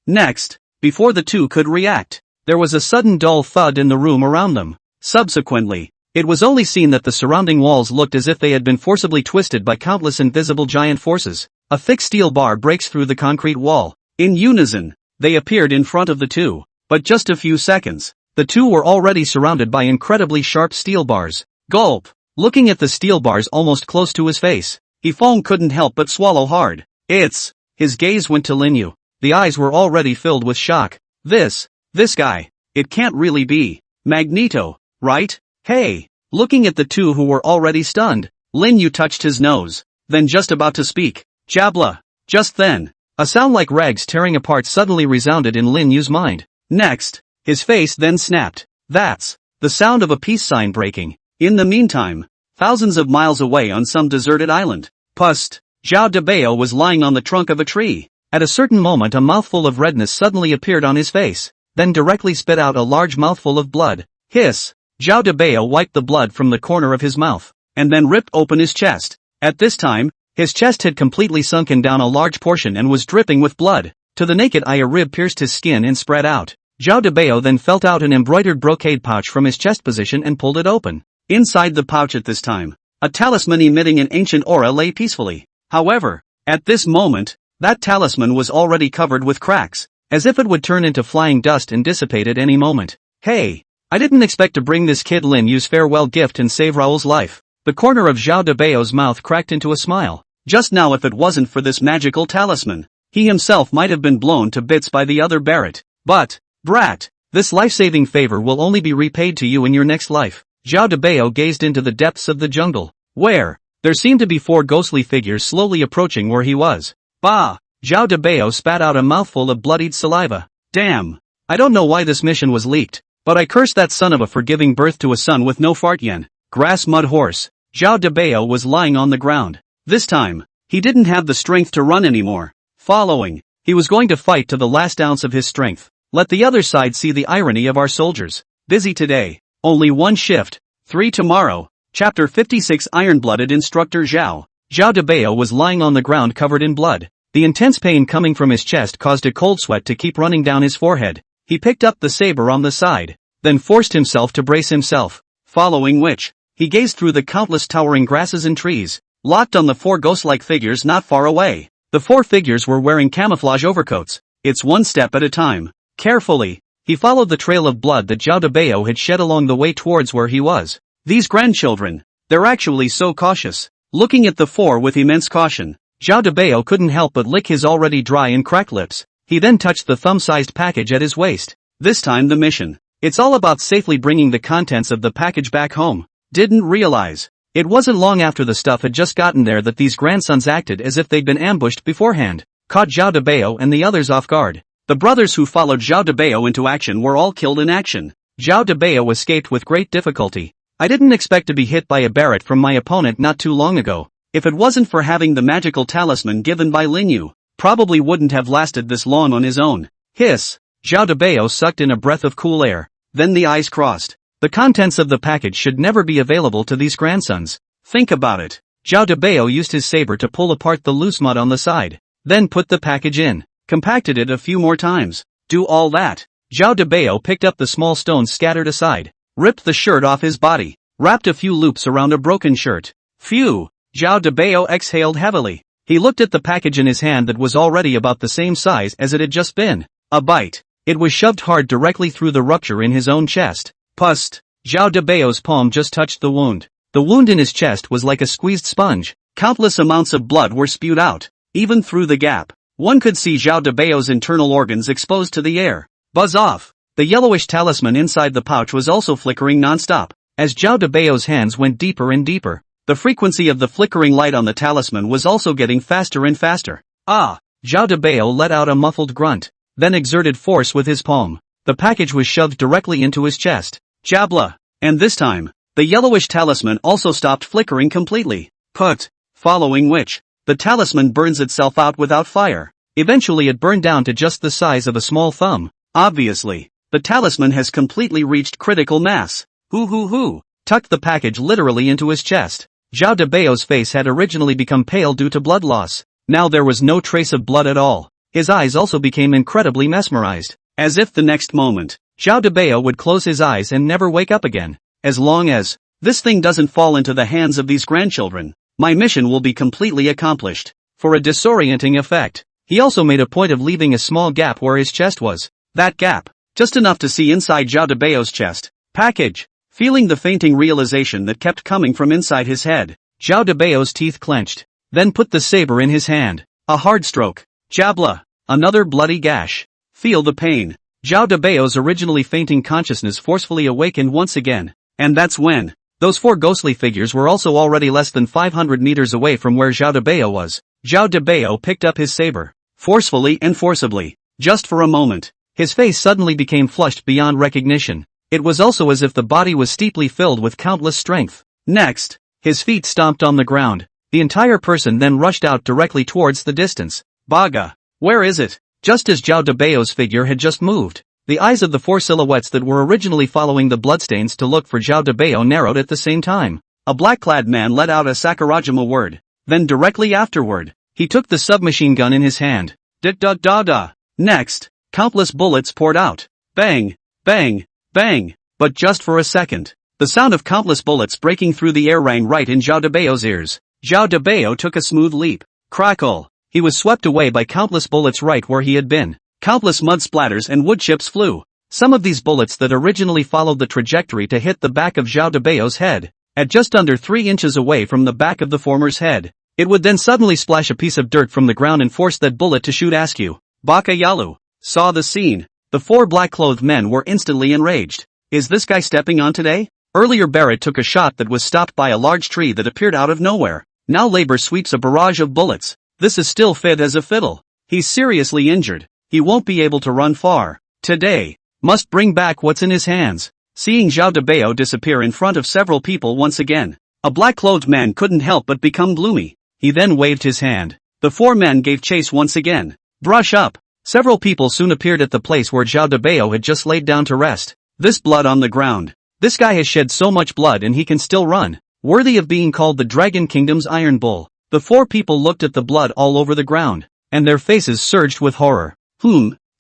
Next, before the two could react, there was a sudden dull thud in the room around them. Subsequently, it was only seen that the surrounding walls looked as if they had been forcibly twisted by countless invisible giant forces. A thick steel bar breaks through the concrete wall. In unison, they appeared in front of the two. But just a few seconds, the two were already surrounded by incredibly sharp steel bars. Gulp! Looking at the steel bars almost close to his face, Yifeng couldn't help but swallow hard. His gaze went to Lin Yu. The eyes were already filled with shock. This guy, it can't really be Magneto, right? Hey! Looking at the two who were already stunned, Lin Yu touched his nose, then just about to speak. Jabla! Just then, a sound like rags tearing apart suddenly resounded in Lin Yu's mind. Next, his face then snapped. That's the sound of a peace sign breaking. In the meantime, thousands of miles away on some deserted island, Pust, Zhao Debao was lying on the trunk of a tree. At a certain moment a mouthful of redness suddenly appeared on his face, then directly spit out a large mouthful of blood. Hiss! Zhao Debao wiped the blood from the corner of his mouth, and then ripped open his chest. At this time, his chest had completely sunken down a large portion and was dripping with blood. To the naked eye a rib pierced his skin and spread out. Zhao Debao then felt out an embroidered brocade pouch from his chest position and pulled it open. Inside the pouch at this time, a talisman emitting an ancient aura lay peacefully. However, at this moment, that talisman was already covered with cracks, as if it would turn into flying dust and dissipate at any moment. Hey! I didn't expect to bring this kid Lin Yu's farewell gift and save Raoul's life. The corner of Zhao Debao's mouth cracked into a smile. Just now if it wasn't for this magical talisman, he himself might have been blown to bits by the other Barrett. But, brat, this life-saving favor will only be repaid to you in your next life. Zhao Debao gazed into the depths of the jungle, where there seemed to be 4 ghostly figures slowly approaching where he was. Bah! Zhao Debao spat out a mouthful of bloodied saliva. Damn! I don't know why this mission was leaked, but I curse that son of a for giving birth to a son with no fart yen. Grass mud horse. Zhao Debao was lying on the ground. This time, he didn't have the strength to run anymore. Following, He was going to fight to the last ounce of his strength. Let the other side see the irony of our soldiers. Busy today. Only one shift. 3 tomorrow. Chapter 56. Iron-blooded instructor Zhao. Zhao Debao was lying on the ground covered in blood. The intense pain coming from his chest caused a cold sweat to keep running down his forehead. He picked up the saber on the side, then forced himself to brace himself, following which, he gazed through the countless towering grasses and trees, locked on the 4 ghost-like figures not far away. The 4 figures were wearing camouflage overcoats. It's one step at a time. Carefully, he followed the trail of blood that Zhao Debao had shed along the way towards where he was. These grandchildren, they're actually so cautious. Looking at the 4 with immense caution, Zhao Debao couldn't help but lick his already dry and cracked lips. He then touched the thumb-sized package at his waist. This time the mission. It's all about safely bringing the contents of the package back home. Didn't realize. It wasn't long after the stuff had just gotten there that these grandsons acted as if they'd been ambushed beforehand. Caught Zhao Debao and the others off guard. The brothers who followed Zhao Debao into action were all killed in action. Zhao Debao escaped with great difficulty. I didn't expect to be hit by a barret from my opponent not too long ago. If it wasn't for having the magical talisman given by Linyu, probably wouldn't have lasted this long on his own. Hiss! Zhao Debao sucked in a breath of cool air. Then the eyes crossed. The contents of the package should never be available to these grandsons. Think about it. Zhao Debao used his saber to pull apart the loose mud on the side. Then put the package in. Compacted it a few more times. Do all that. Zhao Debao picked up the small stones scattered aside. Ripped the shirt off his body. Wrapped a few loops around a broken shirt. Phew! Zhao Debao exhaled heavily. He looked at the package in his hand that was already about the same size as it had just been. A bite. It was shoved hard directly through the rupture in his own chest. Pust. Zhao Debao's palm just touched the wound. The wound in his chest was like a squeezed sponge. Countless amounts of blood were spewed out. Even through the gap, one could see Zhao Debao's internal organs exposed to the air. Buzz off. The yellowish talisman inside the pouch was also flickering non-stop. As Zhao Debao's hands went deeper and deeper, the frequency of the flickering light on the talisman was also getting faster and faster. Ah! Zhao Debao let out a muffled grunt, then exerted force with his palm. The package was shoved directly into his chest. Jabla! And this time, the yellowish talisman also stopped flickering completely. Put! Following which, the talisman burns itself out without fire. Eventually it burned down to just the size of a small thumb. Obviously, the talisman has completely reached critical mass. Hoo. Tucked the package literally into his chest. Zhao Debao's face had originally become pale due to blood loss. Now there was no trace of blood at all. His eyes also became incredibly mesmerized. As if the next moment, Zhao Debao would close his eyes and never wake up again. As long as this thing doesn't fall into the hands of these grandchildren, my mission will be completely accomplished. For a disorienting effect, he also made a point of leaving a small gap where his chest was. That gap, just enough to see inside Zhao Debao's chest. Package. Feeling the fainting realization that kept coming from inside his head, Zhao Debao's teeth clenched. Then put the saber in his hand. A hard stroke. Jabla. Another bloody gash. Feel the pain. Zhao Debao's originally fainting consciousness forcefully awakened once again. And that's when those 4 ghostly figures were also already less than 500 meters away from where Zhao Debao was. Zhao Debao picked up his saber. Forcefully and forcibly. Just for a moment. His face suddenly became flushed beyond recognition. It was also as if the body was steeply filled with countless strength. Next, his feet stomped on the ground. The entire person then rushed out directly towards the distance. Baga! Where is it? Just as Zhao Debao's figure had just moved, the eyes of the 4 silhouettes that were originally following the bloodstains to look for Zhao Debao narrowed at the same time. A black-clad man let out a Sakurajima word. Then directly afterward, he took the submachine gun in his hand. Da-da-da-da! Next, countless bullets poured out. Bang! Bang! Bang! But just for a second. The sound of countless bullets breaking through the air rang right in Zhao Debao's ears. Zhao Debao took a smooth leap. Crackle! He was swept away by countless bullets right where he had been. Countless mud splatters and wood chips flew. Some of these bullets that originally followed the trajectory to hit the back of Zhao Debao's head. At just under 3 inches away from the back of the former's head. It would then suddenly splash a piece of dirt from the ground and force that bullet to shoot askew. Baka Yalu saw the scene. The 4 black-clothed men were instantly enraged. Is this guy stepping on today? Earlier Barrett took a shot that was stopped by a large tree that appeared out of nowhere. Now Labor sweeps a barrage of bullets. This is still fit as a fiddle. He's seriously injured. He won't be able to run far. Today. Must bring back what's in his hands. Seeing Zhao Debao disappear in front of several people once again, a black-clothed man couldn't help but become gloomy. He then waved his hand. The 4 men gave chase once again. Brush up. Several people soon appeared at the place where Zhao Debao had just laid down to rest. This blood on the ground. This guy has shed so much blood and he can still run. Worthy of being called the Dragon Kingdom's Iron Bull. The 4 people looked at the blood all over the ground, and their faces surged with horror.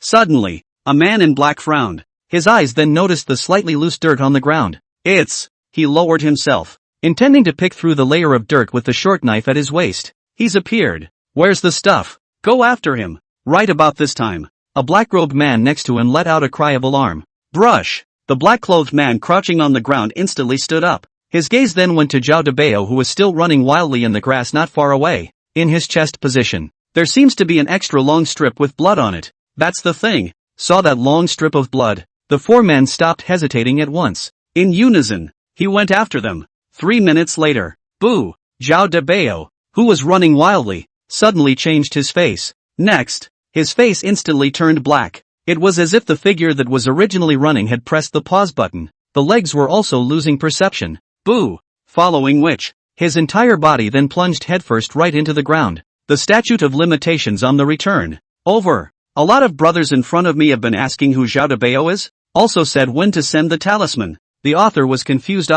Suddenly, a man in black frowned. His eyes then noticed the slightly loose dirt on the ground. He lowered himself, intending to pick through the layer of dirt with the short knife at his waist. He's appeared. Where's the stuff? Go after him. Right about this time, a black-robed man next to him let out a cry of alarm. Brush! The black-clothed man crouching on the ground instantly stood up. His gaze then went to Zhao Debao, who was still running wildly in the grass not far away. In his chest position, there seems to be an extra long strip with blood on it. That's the thing. Saw that long strip of blood. The 4 men stopped hesitating at once. In unison, he went after them. 3 minutes later, boo! Zhao Debao, who was running wildly, suddenly changed his face. Next, his face instantly turned black. It was as if the figure that was originally running had pressed the pause button. The legs were also losing perception. Boo! Following which, his entire body then plunged headfirst right into the ground. The statute of limitations on the return. Over. A lot of brothers in front of me have been asking who Zhao Debao is. Also said when to send the talisman. The author was confused.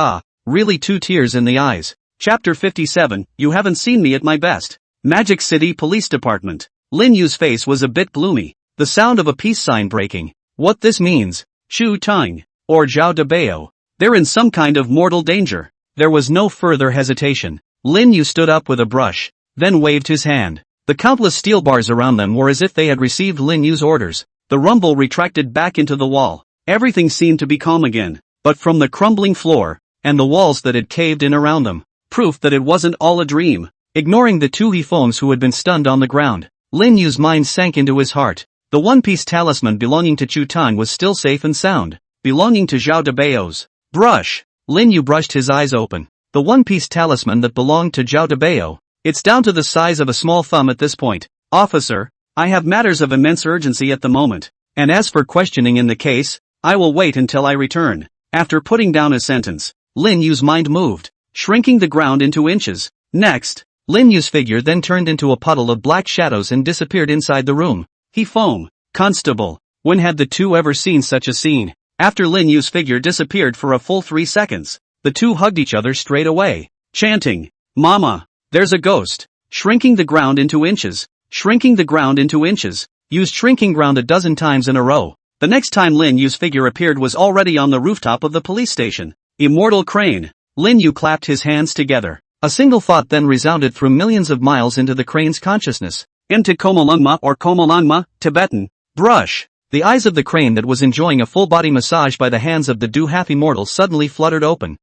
Really 2 tears in the eyes. Chapter 57, You haven't seen me at my best. Magic City Police Department. Lin Yu's face was a bit gloomy. The sound of a peace sign breaking. What this means? Chu Tang, or Zhao Debao. They're in some kind of mortal danger. There was no further hesitation. Lin Yu stood up with a brush, then waved his hand. The countless steel bars around them were as if they had received Lin Yu's orders. The rumble retracted back into the wall. Everything seemed to be calm again, but from the crumbling floor, and the walls that had caved in around them, proof that it wasn't all a dream. Ignoring the 2 Hefongs who had been stunned on the ground, Lin Yu's mind sank into his heart. The one-piece talisman belonging to Chu Tang was still safe and sound. Belonging to Zhao Debao's brush. Lin Yu brushed his eyes open. The one-piece talisman that belonged to Zhao Debao. It's down to the size of a small thumb at this point. Officer, I have matters of immense urgency at the moment, and as for questioning in the case, I will wait until I return. After putting down a sentence, Lin Yu's mind moved, shrinking the ground into inches. Next, Lin Yu's figure then turned into a puddle of black shadows and disappeared inside the room. Hephong, Constable, when had the 2 ever seen such a scene? After Lin Yu's figure disappeared for a full 3 seconds, the 2 hugged each other straight away, chanting, Mama, there's a ghost. Shrinking the ground into inches. Shrinking the ground into inches. Used shrinking ground a dozen times in a row. The next time Lin Yu's figure appeared was already on the rooftop of the police station. Immortal crane. Lin Yu clapped his hands together. A single thought then resounded through millions of miles into the crane's consciousness. Into Komolungma or Komolangma, Tibetan. Brush. The eyes of the crane that was enjoying a full-body massage by the hands of the half immortal suddenly fluttered open.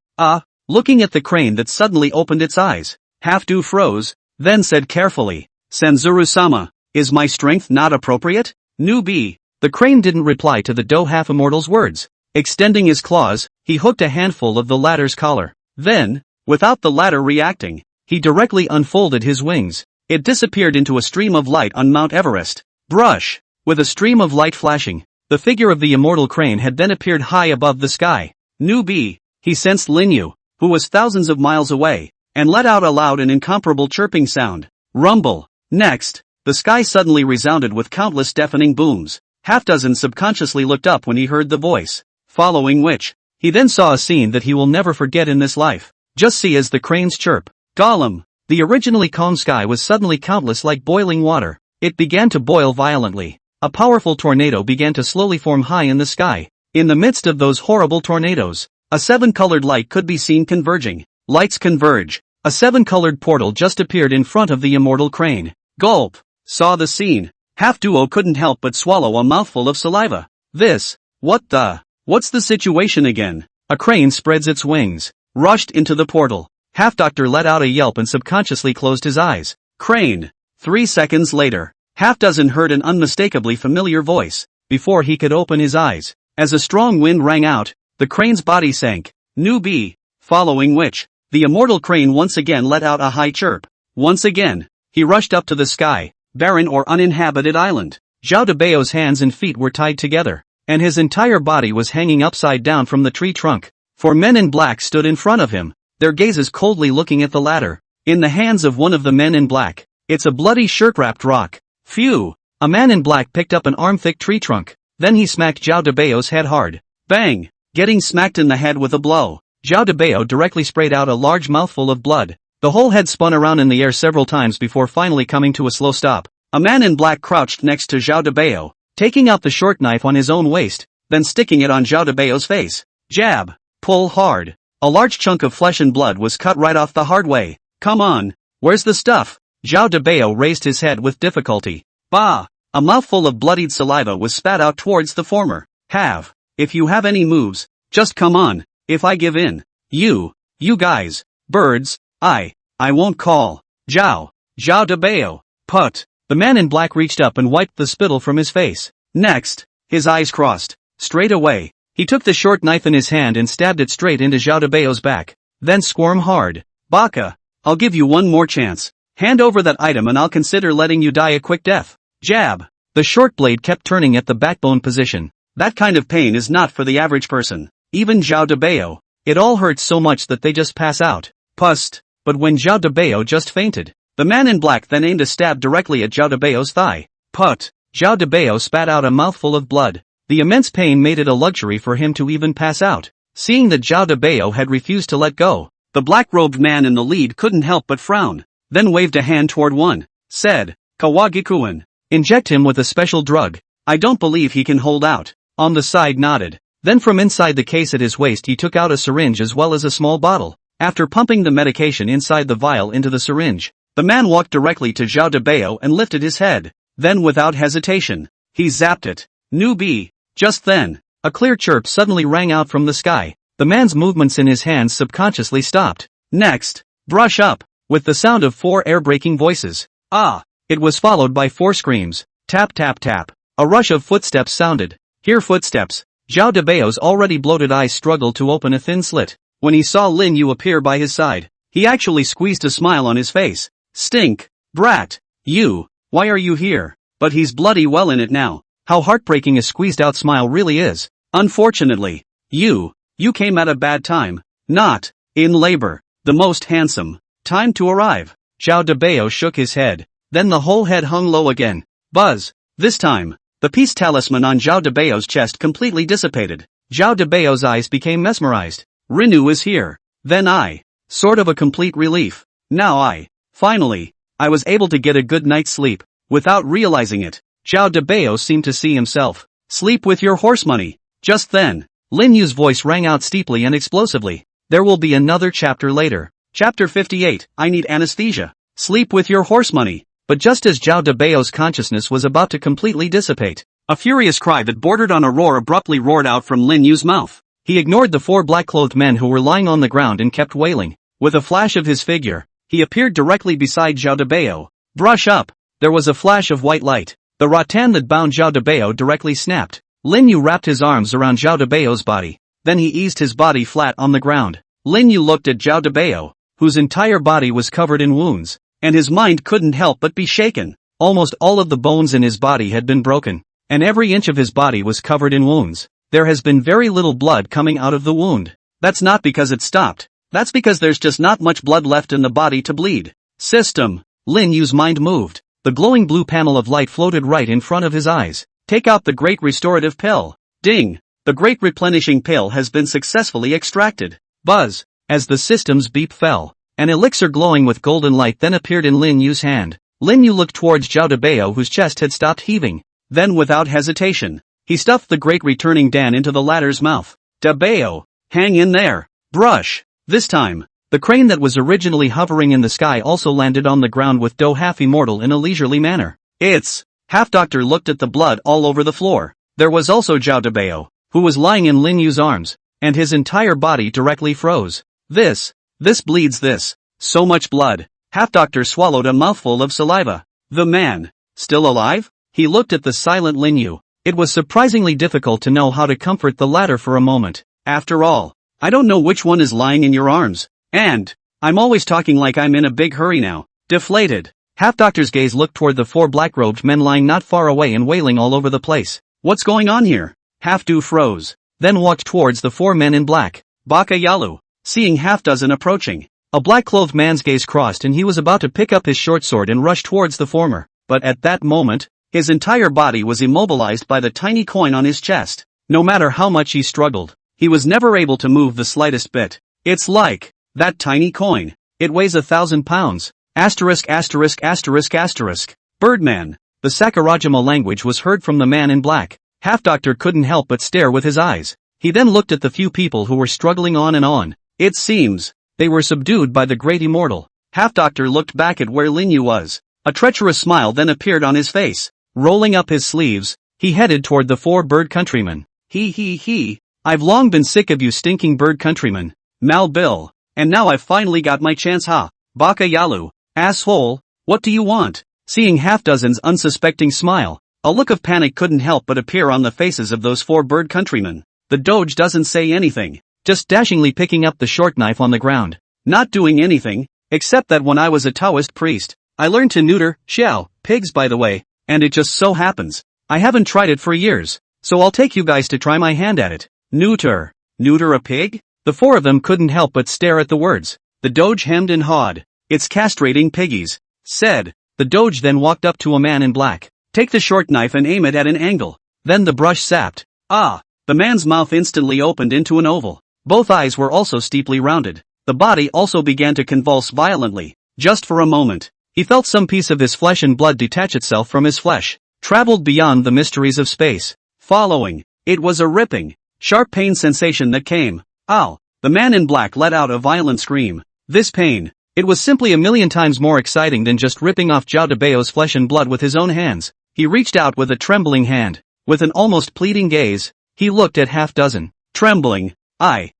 Looking at the crane that suddenly opened its eyes, half-do froze, then said carefully, Senzuru-sama, is my strength not appropriate? Newbie. The crane didn't reply to the half immortal's words. Extending his claws, he hooked a handful of the latter's collar. Then, without the latter reacting, he directly unfolded his wings. It disappeared into a stream of light on Mount Everest. Brush. With a stream of light flashing, the figure of the immortal crane had then appeared high above the sky. Newbie. He sensed Lin Yu, who was thousands of miles away, and let out a loud and incomparable chirping sound. Rumble. Next, the sky suddenly resounded with countless deafening booms. Half-dozen subconsciously looked up when he heard the voice. Following which, he then saw a scene that he will never forget in this life. Just see as the cranes chirp. Gollum. The originally calm sky was suddenly countless like boiling water. It began to boil violently. A powerful tornado began to slowly form high in the sky. In the midst of those horrible tornadoes, a 7-colored light could be seen converging. Lights converge. A 7-colored portal just appeared in front of the immortal crane. Gulp. Saw the scene. Half-duo couldn't help but swallow a mouthful of saliva. What's the situation again? A crane spreads its wings, rushed into the portal. Half-doctor let out a yelp and subconsciously closed his eyes. Crane. 3 seconds later, half-dozen heard an unmistakably familiar voice, before he could open his eyes. As a strong wind rang out, the crane's body sank. Newbie. Following which, the immortal crane once again let out a high chirp. Once again, he rushed up to the sky, barren or uninhabited island. Zhao Debao's hands and feet were tied together, and his entire body was hanging upside down from the tree trunk. 4 men in black stood in front of him, their gazes coldly looking at the ladder. In the hands of one of the men in black, it's a bloody shirt-wrapped rock. Phew! A man in black picked up an arm-thick tree trunk. Then he smacked Zhao Debao's head hard. Bang! Getting smacked in the head with a blow, Zhao Debao directly sprayed out a large mouthful of blood. The whole head spun around in the air several times before finally coming to a slow stop. A man in black crouched next to Zhao Debao, taking out the short knife on his own waist, then sticking it on Zhao Debao's face. Jab. Pull hard. A large chunk of flesh and blood was cut right off the hard way. Come on. Where's the stuff? Zhao Debao raised his head with difficulty. Bah! A mouthful of bloodied saliva was spat out towards the former. Have. If you have any moves, just come on. If I give in. You guys, birds, I won't call. Zhao Debao. Put. The man in black reached up and wiped the spittle from his face. Next, his eyes crossed. Straight away, he took the short knife in his hand and stabbed it straight into Zhao Debao's back. Then squirm hard. Baka, I'll give you one more chance. Hand over that item and I'll consider letting you die a quick death. Jab. The short blade kept turning at the backbone position. That kind of pain is not for the average person. Even Zhao Debao. It all hurts so much that they just pass out. Pust. But when Zhao Debao just fainted, the man in black then aimed a stab directly at Zhao Debao's thigh. Put. Zhao Debao spat out a mouthful of blood. The immense pain made it a luxury for him to even pass out. Seeing that Zhao Debao had refused to let go, the black-robed man in the lead couldn't help but frown, then waved a hand toward one. Said, Kawagikuan. Inject him with a special drug. I don't believe he can hold out. On the side nodded. Then from inside the case at his waist he took out a syringe as well as a small bottle. After pumping the medication inside the vial into the syringe, the man walked directly to Zhao Debao and lifted his head. Then without hesitation, he zapped it. Newbie. Just then, a clear chirp suddenly rang out from the sky. The man's movements in his hands subconsciously stopped. Next, brush up, with the sound of 4 air-breaking voices. Ah! It was followed by 4 screams. Tap tap tap. A rush of footsteps sounded. Hear footsteps. Zhao Debao's already bloated eyes struggled to open a thin slit. When he saw Lin Yu appear by his side, he actually squeezed a smile on his face. Stink. Brat. You. Why are you here? But he's bloody well in it now. How heartbreaking a squeezed out smile really is. Unfortunately, you came at a bad time. Not in labor. The most handsome time to arrive. Zhao Debao shook his head. Then the whole head hung low again. Buzz. This time, the peace talisman on Zhao Debao's chest completely dissipated. Zhao Debao's eyes became mesmerized. Rinu is here. Then sort of a complete relief. Now finally, I was able to get a good night's sleep, without realizing it. Zhao Debao seemed to see himself. Sleep with your horse money. Just then, Lin Yu's voice rang out steeply and explosively. There will be another chapter later. Chapter 58, I need anesthesia. Sleep with your horse money. But just as Zhao Debao's consciousness was about to completely dissipate, a furious cry that bordered on a roar abruptly roared out from Lin Yu's mouth. He ignored the 4 black-clothed men who were lying on the ground and kept wailing. With a flash of his figure, he appeared directly beside Zhao Debao. Brush up! There was a flash of white light. The rattan that bound Zhao Debao directly snapped. Lin Yu wrapped his arms around Zhao Debao's body. Then he eased his body flat on the ground. Lin Yu looked at Zhao Debao, whose entire body was covered in wounds, and his mind couldn't help but be shaken. Almost all of the bones in his body had been broken, and every inch of his body was covered in wounds. There has been very little blood coming out of the wound. That's not because it stopped. That's because there's just not much blood left in the body to bleed. System. Lin Yu's mind moved. The glowing blue panel of light floated right in front of his eyes. Take out the Great Restorative Pill. Ding. The Great Replenishing Pill has been successfully extracted. Buzz. As the system's beep fell, an elixir glowing with golden light then appeared in Lin Yu's hand. Lin Yu looked towards Zhao Debao whose chest had stopped heaving. Then without hesitation, he stuffed the great returning Dan into the latter's mouth. Debao. Hang in there. Brush. This time, the crane that was originally hovering in the sky also landed on the ground with Do half Immortal in a leisurely manner. It's. Half-Doctor looked at the blood all over the floor. There was also Zhao Debao, who was lying in Lin Yu's arms, and his entire body directly froze. This bleeds this. So much blood. Half-Doctor swallowed a mouthful of saliva. The man. Still alive? He looked at the silent Lin Yu. It was surprisingly difficult to know how to comfort the latter for a moment. After all, I don't know which one is lying in your arms. And I'm always talking like I'm in a big hurry now. Deflated. Half-Doctor's gaze looked toward the 4 black-robed men lying not far away and wailing all over the place. What's going on here? Half-Do froze, then walked towards the 4 men in black. Baka Yalu. Seeing half-dozen approaching, a black-clothed man's gaze crossed and he was about to pick up his short sword and rush towards the former. But at that moment, His entire body was immobilized by the tiny coin on his chest. No matter how much he struggled, he was never able to move the slightest bit. It's like that tiny coin. It weighs 1,000 pounds. Birdman. The Sakurajima language was heard from the man in black. Half-Doctor couldn't help but stare with his eyes. He then looked at the few people who were struggling on and on. It seems they were subdued by the great Immortal. Half-Doctor looked back at where Lin Yu was. A treacherous smile then appeared on his face. Rolling up his sleeves, he headed toward the 4 bird countrymen. I've long been sick of you stinking bird countrymen. Mal Bill. And now I've finally got my chance, ha. Baka Yalu. Asshole. What do you want? Seeing half-dozen's unsuspecting smile, a look of panic couldn't help but appear on the faces of those 4 bird countrymen. The Doge doesn't say anything, just dashingly picking up the short knife on the ground. Not doing anything, except that when I was a Taoist priest, I learned to neuter, pigs by the way, and it just so happens I haven't tried it for years, so I'll take you guys to try my hand at it. Neuter a pig? The 4 of them couldn't help but stare at the words. The Doge hemmed and hawed. It's castrating piggies, said. The Doge then walked up to a man in black. Take the short knife and aim it at an angle. Then the brush sapped. The man's mouth instantly opened into an oval. Both eyes were also steeply rounded. The body also began to convulse violently. Just for a moment, he felt some piece of his flesh and blood detach itself from his flesh, traveled beyond the mysteries of space. Following, it was a ripping, sharp pain sensation that came. Ow! The man in black let out a violent scream. This pain, it was simply a million times more exciting than just ripping off Zhao Debao's flesh and blood with his own hands. He reached out with a trembling hand. With an almost pleading gaze, he looked at half-dozen. Trembling. I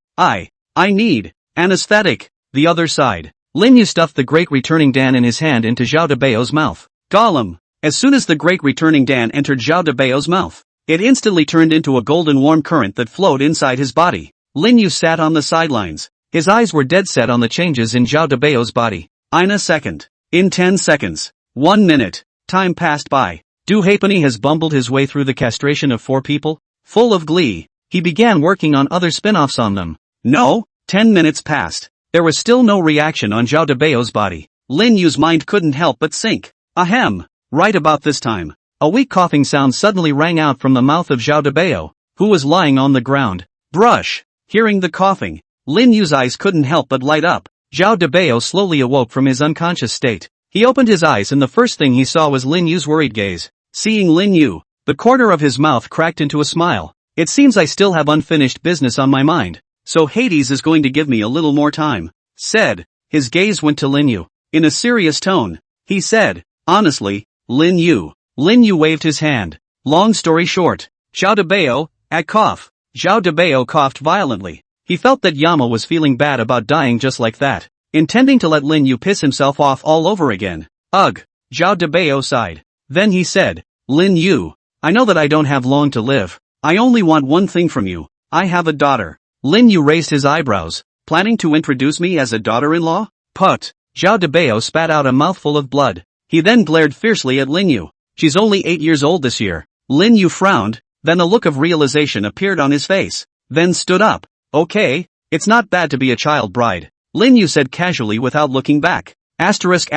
need anesthetic. The other side. Lin Yu stuffed the Great Returning Dan in his hand into Zhao Debao's mouth. Gollum. As soon as the Great Returning Dan entered Zhao Debao's mouth, it instantly turned into a golden warm current that flowed inside his body. Lin Yu sat on the sidelines. His eyes were dead set on the changes in Zhao Debao's body. In a second. In 10 seconds. 1 minute. Time passed by. Du Halfpenny has bumbled his way through the castration of 4 people. Full of glee, he began working on other spin-offs on them. No, 10 minutes passed. There was still no reaction on Zhao Debao's body. Lin Yu's mind couldn't help but sink. Ahem. Right about this time, a weak coughing sound suddenly rang out from the mouth of Zhao Debao, who was lying on the ground. Brush. Hearing the coughing, Lin Yu's eyes couldn't help but light up. Zhao Debao slowly awoke from his unconscious state. He opened his eyes and the first thing he saw was Lin Yu's worried gaze. Seeing Lin Yu, the corner of his mouth cracked into a smile. It seems I still have unfinished business on my mind, so Hades is going to give me a little more time, said. His gaze went to Lin Yu. In a serious tone, he said, honestly, Lin Yu. Lin Yu waved his hand. Long story short, Zhao Debao, cough. Zhao Debao coughed violently. He felt that Yama was feeling bad about dying just like that, intending to let Lin Yu piss himself off all over again. Ugh. Zhao Debao sighed. Then he said, Lin Yu, I know that I don't have long to live. I only want one thing from you. I have a daughter. Lin Yu raised his eyebrows. Planning to introduce me as a daughter-in-law? Put. Zhao Debao spat out a mouthful of blood. He then glared fiercely at Lin Yu. She's only 8 years old this year. Lin Yu frowned, then a look of realization appeared on his face. Then stood up. Okay, it's not bad to be a child bride. Lin Yu said casually without looking back. Asterisk.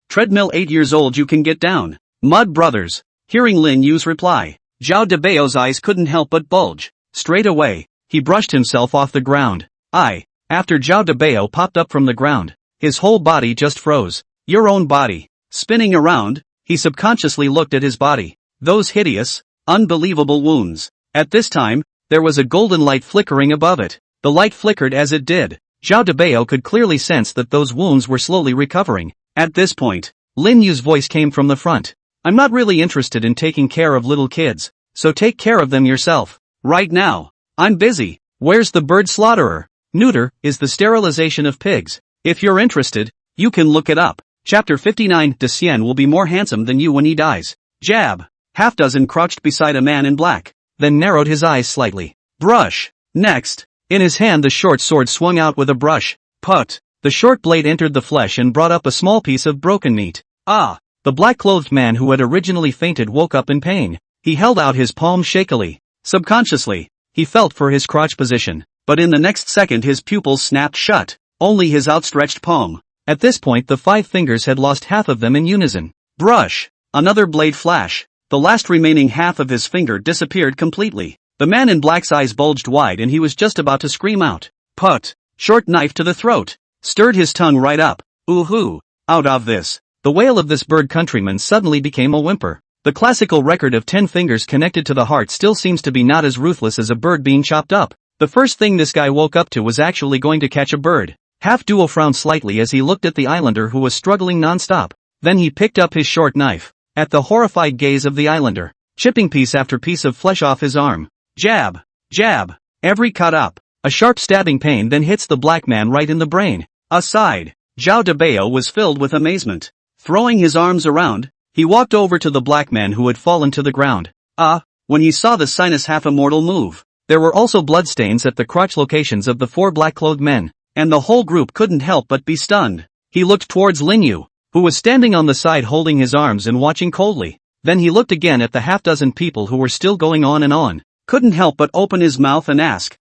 Treadmill 8 years old you can get down. Mud Brothers. Hearing Lin Yu's reply, Zhao Debao's eyes couldn't help but bulge. Straight away, he brushed himself off the ground. After Zhao Debao popped up from the ground, his whole body just froze. Your own body. Spinning around, he subconsciously looked at his body. Those hideous, unbelievable wounds. At this time, there was a golden light flickering above it. The light flickered as it did. Zhao Debao could clearly sense that those wounds were slowly recovering. At this point, Lin Yu's voice came from the front. I'm not really interested in taking care of little kids, so take care of them yourself. Right now, I'm busy. Where's the bird slaughterer? Neuter is the sterilization of pigs. If you're interested, you can look it up. Chapter 59. De Xian will be more handsome than you when he dies. Jab. Half-dozen crouched beside a man in black, then narrowed his eyes slightly. Brush. Next. In his hand the short sword swung out with a brush. Put. The short blade entered the flesh and brought up a small piece of broken meat. The black-clothed man who had originally fainted woke up in pain. He held out his palm shakily. Subconsciously, he felt for his crotch position, but in the next second his pupils snapped shut. Only his outstretched palm. At this point the 5 fingers had lost half of them in unison. Brush. Another blade flash. The last remaining half of his finger disappeared completely. The man in black's eyes bulged wide and he was just about to scream out. Put. Short knife to the throat. Stirred his tongue right up. Ooh-hoo. Out of this. The wail of this bird countryman suddenly became a whimper. The classical record of 10 fingers connected to the heart still seems to be not as ruthless as a bird being chopped up. The first thing this guy woke up to was actually going to catch a bird. Half-Duo frowned slightly as he looked at the islander who was struggling non-stop. Then he picked up his short knife. At the horrified gaze of the islander, chipping piece after piece of flesh off his arm. Jab. Jab. Every cut up. A sharp stabbing pain then hits the black man right in the brain. Aside. Zhao Debao was filled with amazement. Throwing his arms around, he walked over to the black man who had fallen to the ground. When he saw the sinus half-immortal move, there were also bloodstains at the crotch locations of the 4 black-clothed men, and the whole group couldn't help but be stunned. He looked towards Lin Yu, who was standing on the side holding his arms and watching coldly. Then he looked again at the half-dozen people who were still going on and on. Couldn't help but open his mouth and ask,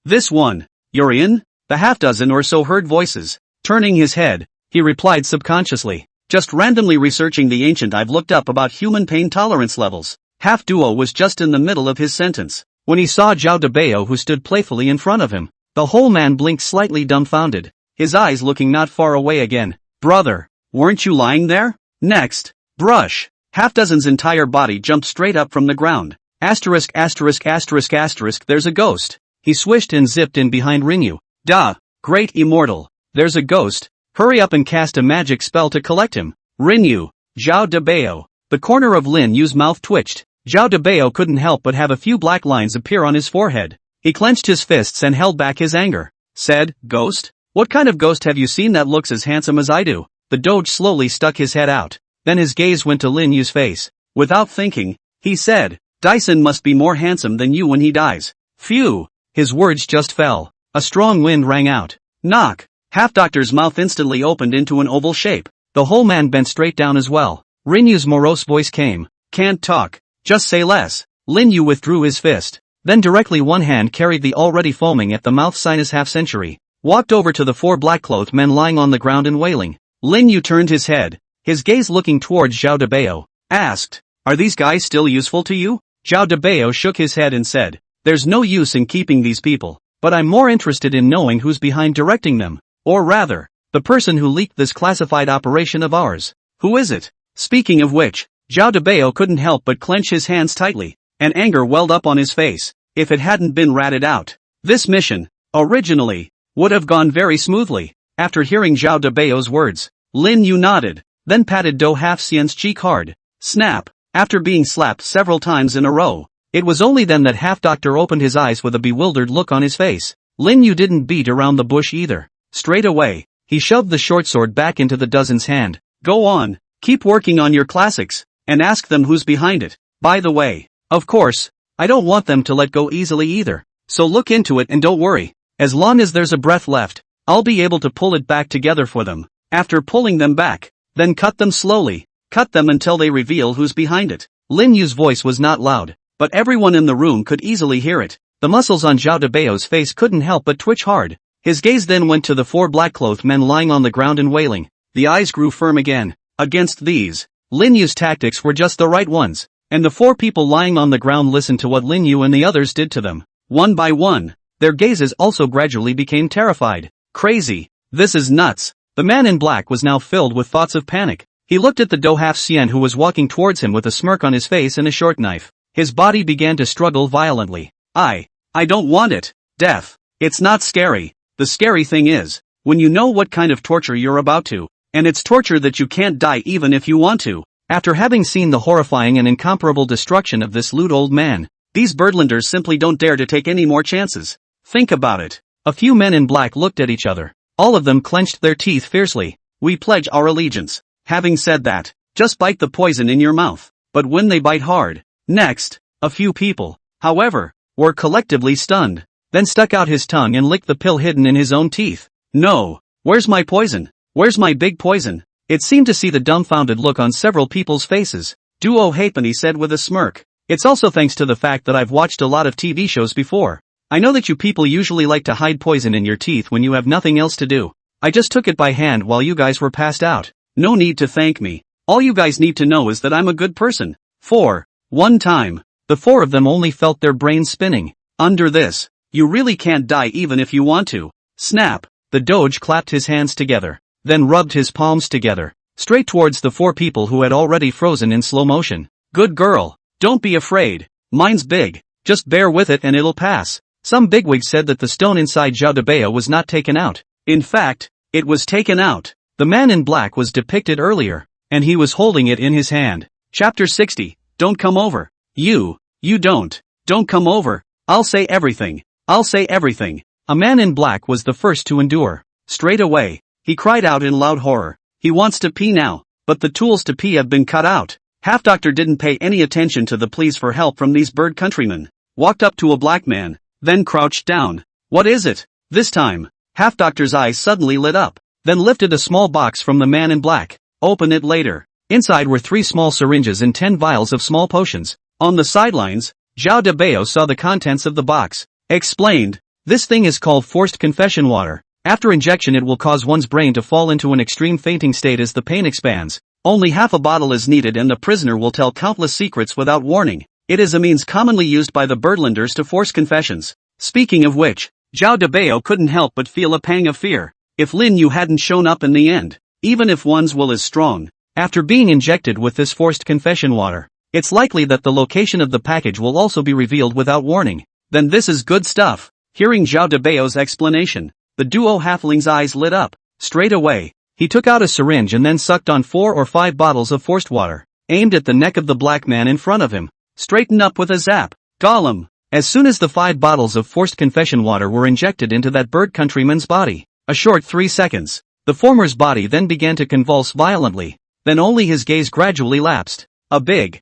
this one, you're in? The half-dozen or so heard voices. Turning his head, he replied subconsciously, just randomly researching the ancient I've looked up about human pain tolerance levels. Half-Duo was just in the middle of his sentence, when he saw Zhao Debao who stood playfully in front of him. The whole man blinked slightly dumbfounded, his eyes looking not far away again. Brother, weren't you lying there? Next. Brush. Half-dozen's entire body jumped straight up from the ground. Asterisk asterisk asterisk asterisk there's a ghost. He swished and zipped in behind Rinyu. Duh. Great Immortal. There's a ghost. Hurry up and cast a magic spell to collect him. Rinyu. Zhao Debao. The corner of Lin Yu's mouth twitched. Zhao Debao couldn't help but have a few black lines appear on his forehead. He clenched his fists and held back his anger. Said, Ghost? What kind of ghost have you seen that looks as handsome as I do? The doge slowly stuck his head out. Then his gaze went to Lin Yu's face. Without thinking, he said, Dyson must be more handsome than you when he dies. Phew. His words just fell. A strong wind rang out. Knock. Half-Doctor's mouth instantly opened into an oval shape. The whole man bent straight down as well. Rinyu's morose voice came. Can't talk. Just say less. Lin Yu withdrew his fist. Then directly one hand carried the already foaming at the mouth sinus half-century. Walked over to the 4 black-clothed men lying on the ground and wailing. Lin Yu turned his head, his gaze looking towards Zhao Debao. Asked, Are these guys still useful to you? Zhao Debao shook his head and said, There's no use in keeping these people, but I'm more interested in knowing who's behind directing them. Or rather, the person who leaked this classified operation of ours. Who is it? Speaking of which, Zhao Debao couldn't help but clench his hands tightly, and anger welled up on his face. If it hadn't been ratted out, this mission, originally, would have gone very smoothly. After hearing Zhao Debao's words, Lin Yu nodded, then patted Do Half-Xian's cheek hard. Snap. After being slapped several times in a row, it was only then that Half-Doctor opened his eyes with a bewildered look on his face. Lin Yu didn't beat around the bush either. Straight away, he shoved the short sword back into the dozen's hand. Go on, keep working on your classics, and ask them who's behind it. By the way, of course, I don't want them to let go easily either, so look into it and don't worry. As long as there's a breath left, I'll be able to pull it back together for them. After pulling them back, then cut them slowly, cut them until they reveal who's behind it. Lin Yu's voice was not loud, but everyone in the room could easily hear it. The muscles on Zhao Debao's face couldn't help but twitch hard. His gaze then went to the 4 black-clothed men lying on the ground and wailing. The eyes grew firm again. Against these, Lin Yu's tactics were just the right ones, and the 4 people lying on the ground listened to what Lin Yu and the others did to them. One by one, their gazes also gradually became terrified. Crazy. This is nuts. The man in black was now filled with thoughts of panic. He looked at the Do Half-Xian who was walking towards him with a smirk on his face and a short knife. His body began to struggle violently. I don't want it. Death. It's not scary. The scary thing is, when you know what kind of torture you're about to, and it's torture that you can't die even if you want to. After having seen the horrifying and incomparable destruction of this lewd old man, these birdlanders simply don't dare to take any more chances. Think about it. A few men in black looked at each other. All of them clenched their teeth fiercely. We pledge our allegiance. Having said that, just bite the poison in your mouth. But when they bite hard. Next, a few people, however, were collectively stunned. Then stuck out his tongue and licked the pill hidden in his own teeth. No. Where's my poison? Where's my big poison? It seemed to see the dumbfounded look on several people's faces. Duo Halfpenny said with a smirk. It's also thanks to the fact that I've watched a lot of TV shows before. I know that you people usually like to hide poison in your teeth when you have nothing else to do. I just took it by hand while you guys were passed out. No need to thank me. All you guys need to know is that I'm a good person. 4. One time, the four of them only felt their brains spinning. Under this, you really can't die even if you want to. Snap. The Doge clapped his hands together, then rubbed his palms together, straight towards the four people who had already frozen in slow motion. Good girl. Don't be afraid. Mine's big. Just bear with it and it'll pass. Some bigwig said that the stone inside Zhao Debeo was not taken out. In fact, it was taken out. The man in black was depicted earlier, and he was holding it in his hand. Chapter 60. Don't come over. You don't come over. I'll say everything. I'll say everything. A man in black was the first to endure. Straight away, he cried out in loud horror. He wants to pee now, but the tools to pee have been cut out. Half-Doctor didn't pay any attention to the pleas for help from these bird countrymen. Walked up to a black man, then crouched down. What is it? This time, Half-Doctor's eyes suddenly lit up, then lifted a small box from the man in black. Open it later. Inside were 3 small syringes and 10 vials of small potions. On the sidelines, Zhao Debeo saw the contents of the box. Explained. This thing is called forced confession water. After injection it will cause one's brain to fall into an extreme fainting state as the pain expands. Only half a bottle is needed and the prisoner will tell countless secrets without warning. It is a means commonly used by the Birdlanders to force confessions. Speaking of which, Zhao Debeo couldn't help but feel a pang of fear. If Lin Yu hadn't shown up in the end, even if one's will is strong, after being injected with this forced confession water, it's likely that the location of the package will also be revealed without warning. Then this is good stuff. Hearing Zhao Debeo's explanation, the duo halfling's eyes lit up. Straight away, he took out a syringe and then sucked on 4 or 5 bottles of forced water, aimed at the neck of the black man in front of him. Straighten up with a zap. Gollum. As soon as the 5 bottles of forced confession water were injected into that bird countryman's body, a short 3 seconds, the former's body then began to convulse violently, then only his gaze gradually lapsed. A big,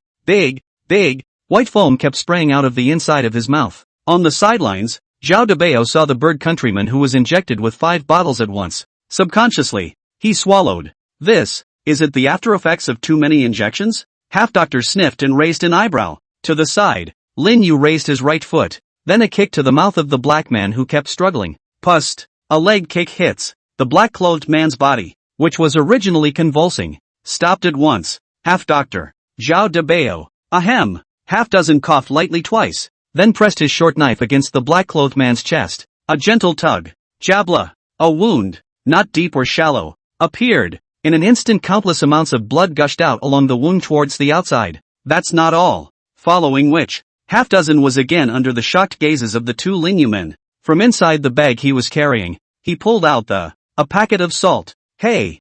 white foam kept spraying out of the inside of his mouth. On the sidelines, Zhao Debeo saw the bird countryman who was injected with 5 bottles at once. Subconsciously, he swallowed. Is it the after effects of too many injections? Half-Doctor sniffed and raised an eyebrow. To the side, Lin Yu raised his right foot, then a kick to the mouth of the black man who kept struggling. Pust. A leg kick hits. The black-clothed man's body, which was originally convulsing, stopped at once. Half-Doctor. Zhao Debeo. Ahem. Half-dozen coughed lightly twice, then pressed his short knife against the black-clothed man's chest. A gentle tug. Jabla. A wound, not deep or shallow, appeared. In an instant countless amounts of blood gushed out along the wound towards the outside. That's not all. Following which, half-dozen was again under the shocked gazes of the 2 Lin men. From inside the bag he was carrying, he pulled out a packet of salt. Hey,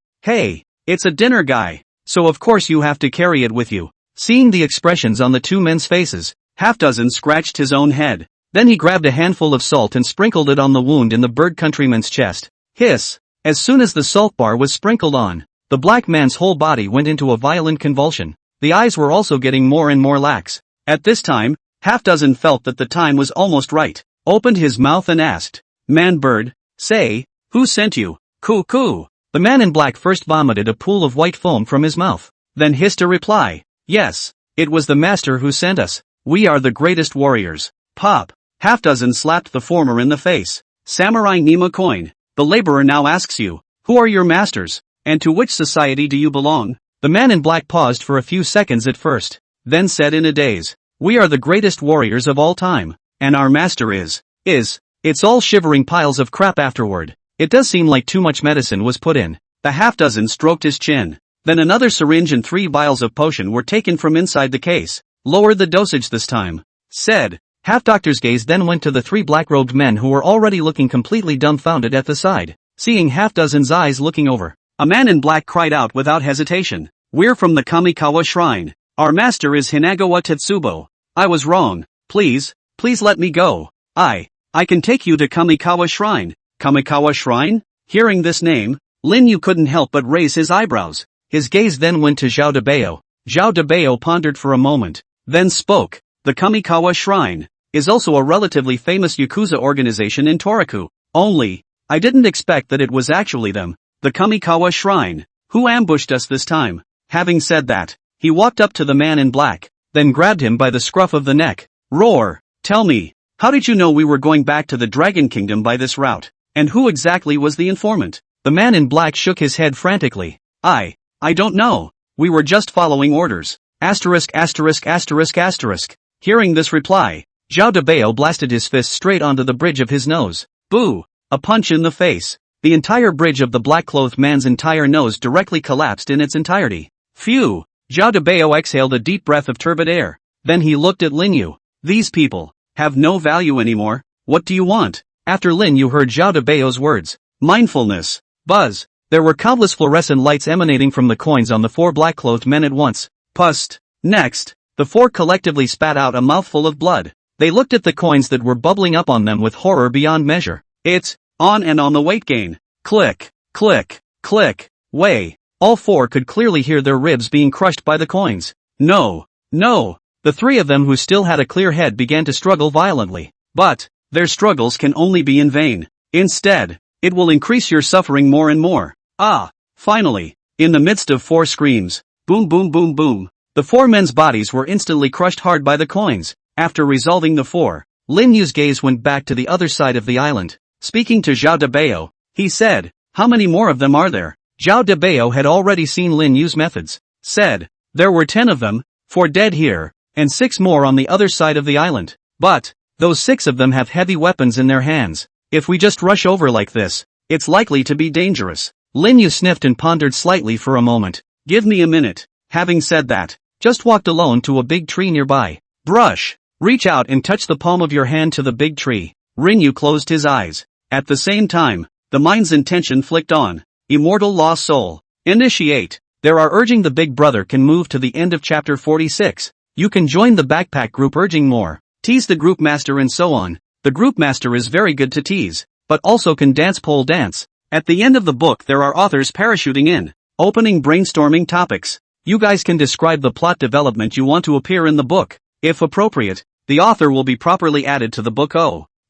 it's a dinner guy, so of course you have to carry it with you. Seeing the expressions on the 2 men's faces, half-dozen scratched his own head. Then he grabbed a handful of salt and sprinkled it on the wound in the bird countryman's chest. Hiss. As soon as the salt bar was sprinkled on, the black man's whole body went into a violent convulsion. The eyes were also getting more and more lax. At this time, half-dozen felt that the time was almost right, opened his mouth and asked, Man-bird, say, who sent you? Coo. The man in black first vomited a pool of white foam from his mouth, then hissed a reply. Yes, it was the master who sent us. We are the greatest warriors. Pop. Half-dozen slapped the former in the face. Samurai Nima coin. The laborer now asks you, who are your masters, and to which society do you belong? The man in black paused for a few seconds at first, then said in a daze, we are the greatest warriors of all time, and our master is, it's all shivering piles of crap afterward. It does seem like too much medicine was put in. The half-dozen stroked his chin. Then another syringe and 3 vials of potion were taken from inside the case. Lower the dosage this time. Said. Half-Doctor's gaze then went to the 3 black-robed men who were already looking completely dumbfounded at the side. Seeing half-dozen's eyes looking over, a man in black cried out without hesitation. We're from the Kamikawa Shrine. Our master is Hinagawa Tetsubo. I was wrong. Please let me go. I can take you to Kamikawa Shrine. Kamikawa Shrine? Hearing this name, Lin Yu couldn't help but raise his eyebrows. His gaze then went to Zhao Debeo. Zhao Debeo pondered for a moment, then spoke. The Kamikawa Shrine is also a relatively famous Yakuza organization in Toraku. Only, I didn't expect that it was actually them. The Kamikawa Shrine. Who ambushed us this time? Having said that, he walked up to the man in black, then grabbed him by the scruff of the neck. Roar. Tell me, how did you know we were going back to the Dragon Kingdom by this route? And who exactly was the informant? The man in black shook his head frantically. I don't know. we were just following orders. Asterisk asterisk asterisk asterisk. Hearing this reply, Zhao Debao blasted his fist straight onto the bridge of his nose. Boo! A punch in the face. The entire bridge of the black-clothed man's entire nose directly collapsed in its entirety. Phew! Zhao Debao exhaled a deep breath of turbid air. Then he looked at Lin Yu. These people have no value anymore. What do you want? After Lin Yu heard Zhao Debao's words. Mindfulness. Buzz. There were countless fluorescent lights emanating from the coins on the four black-clothed men at once. Pust. Next, the four collectively spat out a mouthful of blood. They looked at the coins that were bubbling up on them with horror beyond measure. It's on and on the weight gain. Click, click, click, way. All four could clearly hear their ribs being crushed by the coins. No, no. The three of them who still had a clear head began to struggle violently. But their struggles can only be in vain. Instead, it will increase your suffering more and more. Ah, finally, in the midst of four screams, boom boom boom boom, the four men's bodies were instantly crushed hard by the coins. After resolving the four, Lin Yu's gaze went back to the other side of the island. Speaking to Zhao Debao, he said, how many more of them are there? Zhao Debao had already seen Lin Yu's methods. Said, there were 10 of them, 4 dead here, and 6 more on the other side of the island. But those 6 of them have heavy weapons in their hands. If we just rush over like this, it's likely to be dangerous. Lin Yu sniffed and pondered slightly for a moment. Give me a minute. Having said that, just walked alone to a big tree nearby. Brush. Reach out and touch the palm of your hand to the big tree. Rinyu closed his eyes. At the same time, the mind's intention flicked on. Immortal Lost Soul. Initiate. There are urging the big brother can move to the end of chapter 46. You can join the backpack group urging more. Tease the group master and so on. The group master is very good to tease, but also can dance pole dance. At the end of the book there are authors parachuting in, opening brainstorming topics. You guys can describe the plot development you want to appear in the book. If appropriate, the author will be properly added to the book.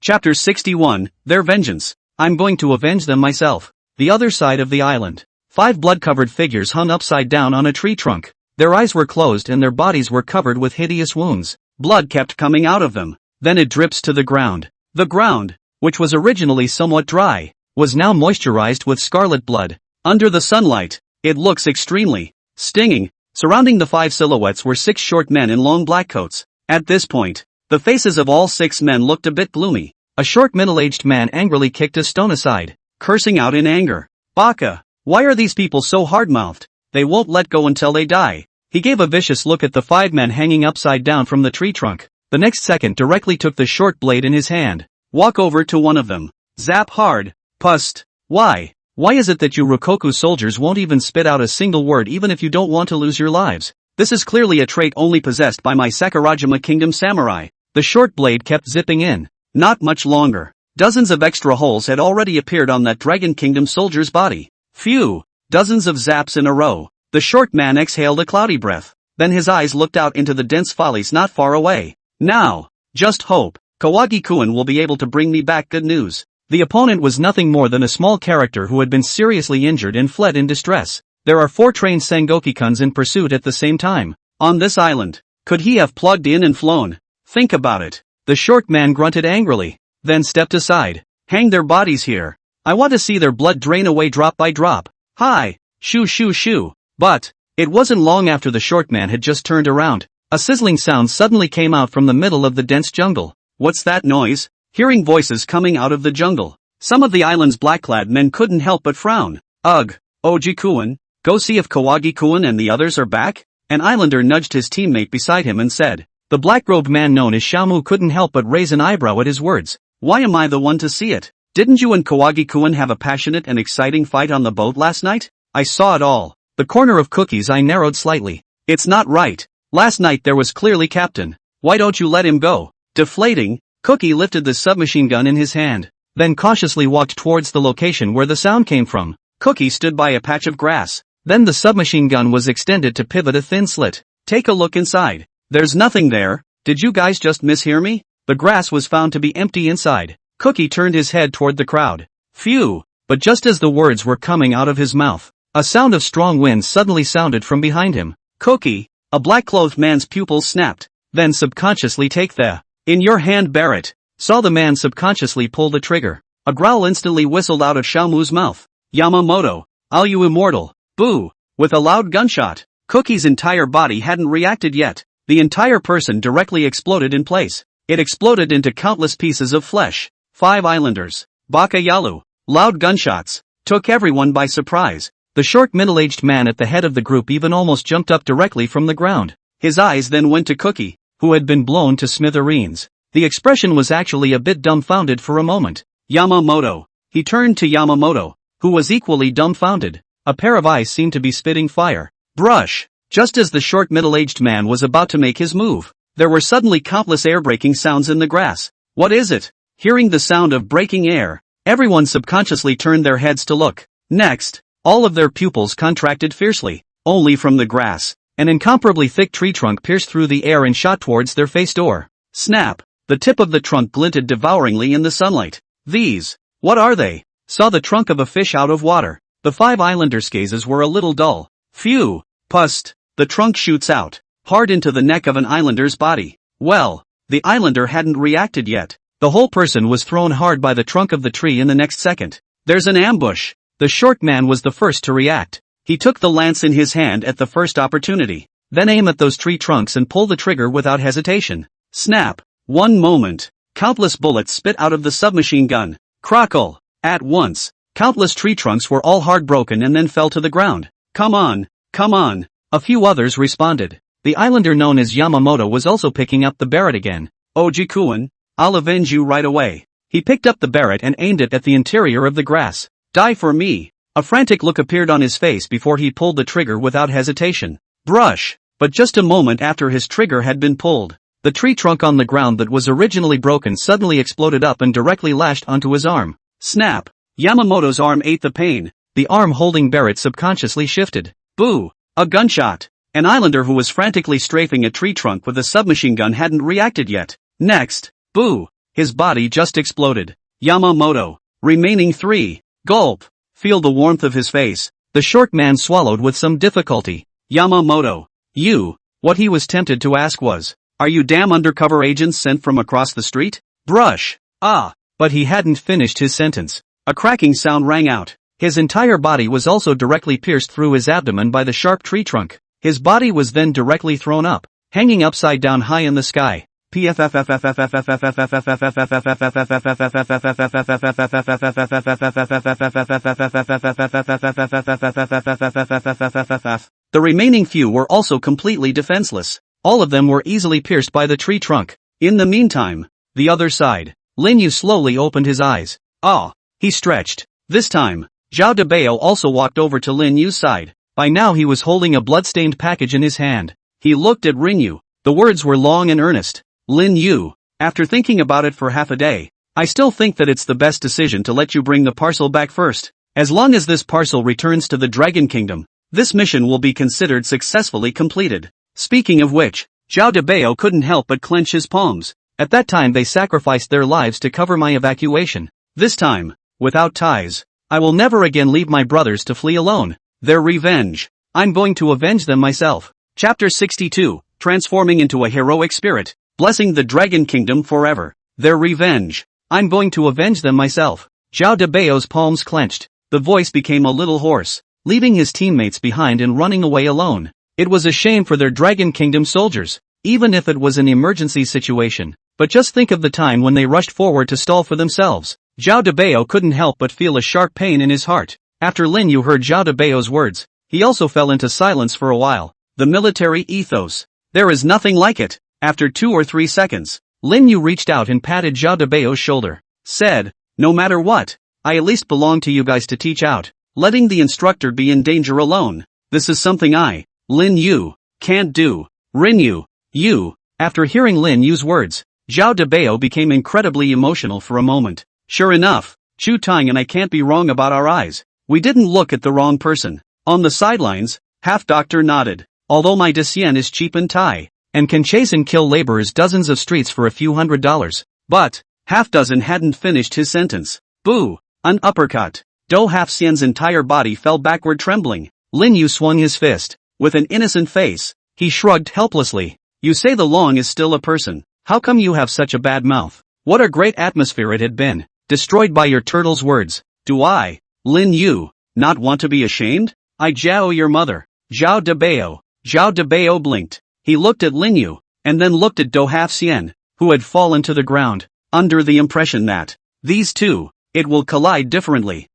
Chapter 61, Their Vengeance. I'm going to avenge them myself. The other side of the island. 5 blood-covered figures hung upside down on a tree trunk. Their eyes were closed and their bodies were covered with hideous wounds. Blood kept coming out of them. Then it drips to the ground. The ground, which was originally somewhat dry, was now moisturized with scarlet blood. Under the sunlight, it looks extremely stinging. Surrounding the 5 silhouettes were 6 short men in long black coats. At this point, the faces of all 6 men looked a bit gloomy. A short middle-aged man angrily kicked a stone aside, cursing out in anger. Baka! Why are these people so hard-mouthed? They won't let go until they die. He gave a vicious look at the 5 men hanging upside down from the tree trunk. The next second directly took the short blade in his hand. Walk over to one of them. Zap hard. Pust. Why? Why is it that you Rokoku soldiers won't even spit out a single word even if you don't want to lose your lives? This is clearly a trait only possessed by my Sakurajima Kingdom samurai. The short blade kept zipping in. Not much longer. Dozens of extra holes had already appeared on that Dragon Kingdom soldier's body. Phew! Dozens of zaps in a row. The short man exhaled a cloudy breath. Then his eyes looked out into the dense follies not far away. Now, just hope, Kawagi-kun will be able to bring me back good news. The opponent was nothing more than a small character who had been seriously injured and fled in distress. There are 4 trained Sengoki-kuns in pursuit at the same time. On this island, could he have plugged in and flown? Think about it. The short man grunted angrily, then stepped aside. Hang their bodies here. I want to see their blood drain away drop by drop. Hi! Shoo shoo shoo. But it wasn't long after the short man had just turned around. A sizzling sound suddenly came out from the middle of the dense jungle. What's that noise? Hearing voices coming out of the jungle, some of the island's black-clad men couldn't help but frown. Ugh, Oji-kun, go see if Kawagi-kun and the others are back? An islander nudged his teammate beside him and said. The black-robed man known as Xiaomu couldn't help but raise an eyebrow at his words. Why am I the one to see it? Didn't you and Kawagi-kun have a passionate and exciting fight on the boat last night? I saw it all. The corner of Cookie's eye narrowed slightly. It's not right. Last night there was clearly Captain. Why don't you let him go? Deflating, Cookie lifted the submachine gun in his hand, then cautiously walked towards the location where the sound came from. Cookie stood by a patch of grass. Then the submachine gun was extended to pivot a thin slit. Take a look inside. There's nothing there. Did you guys just mishear me? The grass was found to be empty inside. Cookie turned his head toward the crowd. Phew! But just as the words were coming out of his mouth, a sound of strong wind suddenly sounded from behind him. Cookie! A black-clothed man's pupils snapped. Then subconsciously take the in your hand Barrett. Saw the man subconsciously pull the trigger. A growl instantly whistled out of Xiaomu's mouth. Yamamoto, are you immortal? Boo! With a loud gunshot, Cookie's entire body hadn't reacted yet. The entire person directly exploded in place. It exploded into countless pieces of flesh. 5 islanders. Baka Yalu. Loud gunshots took everyone by surprise. The short middle-aged man at the head of the group even almost jumped up directly from the ground. His eyes then went to Cookie, who had been blown to smithereens. The expression was actually a bit dumbfounded for a moment. Yamamoto. He turned to Yamamoto, who was equally dumbfounded. A pair of eyes seemed to be spitting fire. Brush. Just as the short middle-aged man was about to make his move, there were suddenly countless air-breaking sounds in the grass. What is it? Hearing the sound of breaking air, everyone subconsciously turned their heads to look. Next, all of their pupils contracted fiercely. Only from the grass, an incomparably thick tree trunk pierced through the air and shot towards their face door. Snap! The tip of the trunk glinted devouringly in the sunlight. These, what are they? Saw the trunk of a fish out of water. The 5 islanders' gazes were a little dull. Phew! Pust! The trunk shoots out, hard into the neck of an islander's body. Well, the islander hadn't reacted yet. The whole person was thrown hard by the trunk of the tree in the next second. There's an ambush! The short man was the first to react. He took the lance in his hand at the first opportunity. Then aim at those tree trunks and pull the trigger without hesitation. Snap! One moment. Countless bullets spit out of the submachine gun. Crackle! At once, countless tree trunks were all hard broken and then fell to the ground. Come on! Come on! A few others responded. The islander known as Yamamoto was also picking up the Barrett again. Oji-kun, I'll avenge you right away. He picked up the Barrett and aimed it at the interior of the grass. Die for me! A frantic look appeared on his face before he pulled the trigger without hesitation. Brush! But just a moment after his trigger had been pulled, the tree trunk on the ground that was originally broken suddenly exploded up and directly lashed onto his arm. Snap! Yamamoto's arm ate the pain. The arm holding Barrett subconsciously shifted. Boo! A gunshot! An islander who was frantically strafing a tree trunk with a submachine gun hadn't reacted yet. Next! Boo! His body just exploded. Yamamoto. Remaining 3. Gulp! Feel the warmth of his face. The short man swallowed with some difficulty. Yamamoto. You. What he was tempted to ask was, are you damn undercover agents sent from across the street? Brush! Ah! But he hadn't finished his sentence. A cracking sound rang out. His entire body was also directly pierced through his abdomen by the sharp tree trunk. His body was then directly thrown up, hanging upside down high in the sky. The remaining few were also completely defenseless. All of them were easily pierced by the tree trunk. In the meantime, the other side, Lin Yu slowly opened his eyes. Ah! He stretched. This time, Zhao Debao also walked over to Lin Yu's side. By now he was holding a blood-stained package in his hand. He looked at Rin Yu. The words were long and earnest. Lin Yu, after thinking about it for half a day, I still think that it's the best decision to let you bring the parcel back first. As long as this parcel returns to the Dragon Kingdom, this mission will be considered successfully completed. Speaking of which, Zhao Debao couldn't help but clench his palms. At that time they sacrificed their lives to cover my evacuation. This time, without ties, I will never again leave my brothers to flee alone. Their revenge. I'm going to avenge them myself. Chapter 62, Transforming into a Heroic Spirit, Blessing the Dragon Kingdom Forever. Their revenge. I'm going to avenge them myself. Zhao Debao's palms clenched. The voice became a little hoarse, leaving his teammates behind and running away alone. It was a shame for their Dragon Kingdom soldiers, even if it was an emergency situation. But just think of the time when they rushed forward to stall for themselves. Zhao Debao couldn't help but feel a sharp pain in his heart. After Lin Yu heard Zhao Debao's words, he also fell into silence for a while. The military ethos. There is nothing like it. After 2 or 3 seconds, Lin Yu reached out and patted Zhao Debao's shoulder. Said, no matter what, I at least belong to you guys to teach out. Letting the instructor be in danger alone. This is something I, Lin Yu, can't do. Rin Yu, you. After hearing Lin Yu's words, Zhao Debao became incredibly emotional for a moment. Sure enough, Chu Tang and I can't be wrong about our eyes. We didn't look at the wrong person. On the sidelines, Half-Doctor nodded. Although my Decian is cheap and Thai, and can chase and kill laborers dozens of streets for a few $100s. But, Half-Dozen hadn't finished his sentence. Boo! An uppercut. Do Half-Xian's entire body fell backward trembling. Lin Yu swung his fist. With an innocent face, he shrugged helplessly. You say the Long is still a person. How come you have such a bad mouth? What a great atmosphere it had been. Destroyed by your turtle's words. Do I, Lin Yu, not want to be ashamed? I Jiao your mother. Zhao Debao. Zhao Debao blinked. He looked at Lin Yu, and then looked at Do Half Xian, who had fallen to the ground, under the impression that these two, it will collide differently.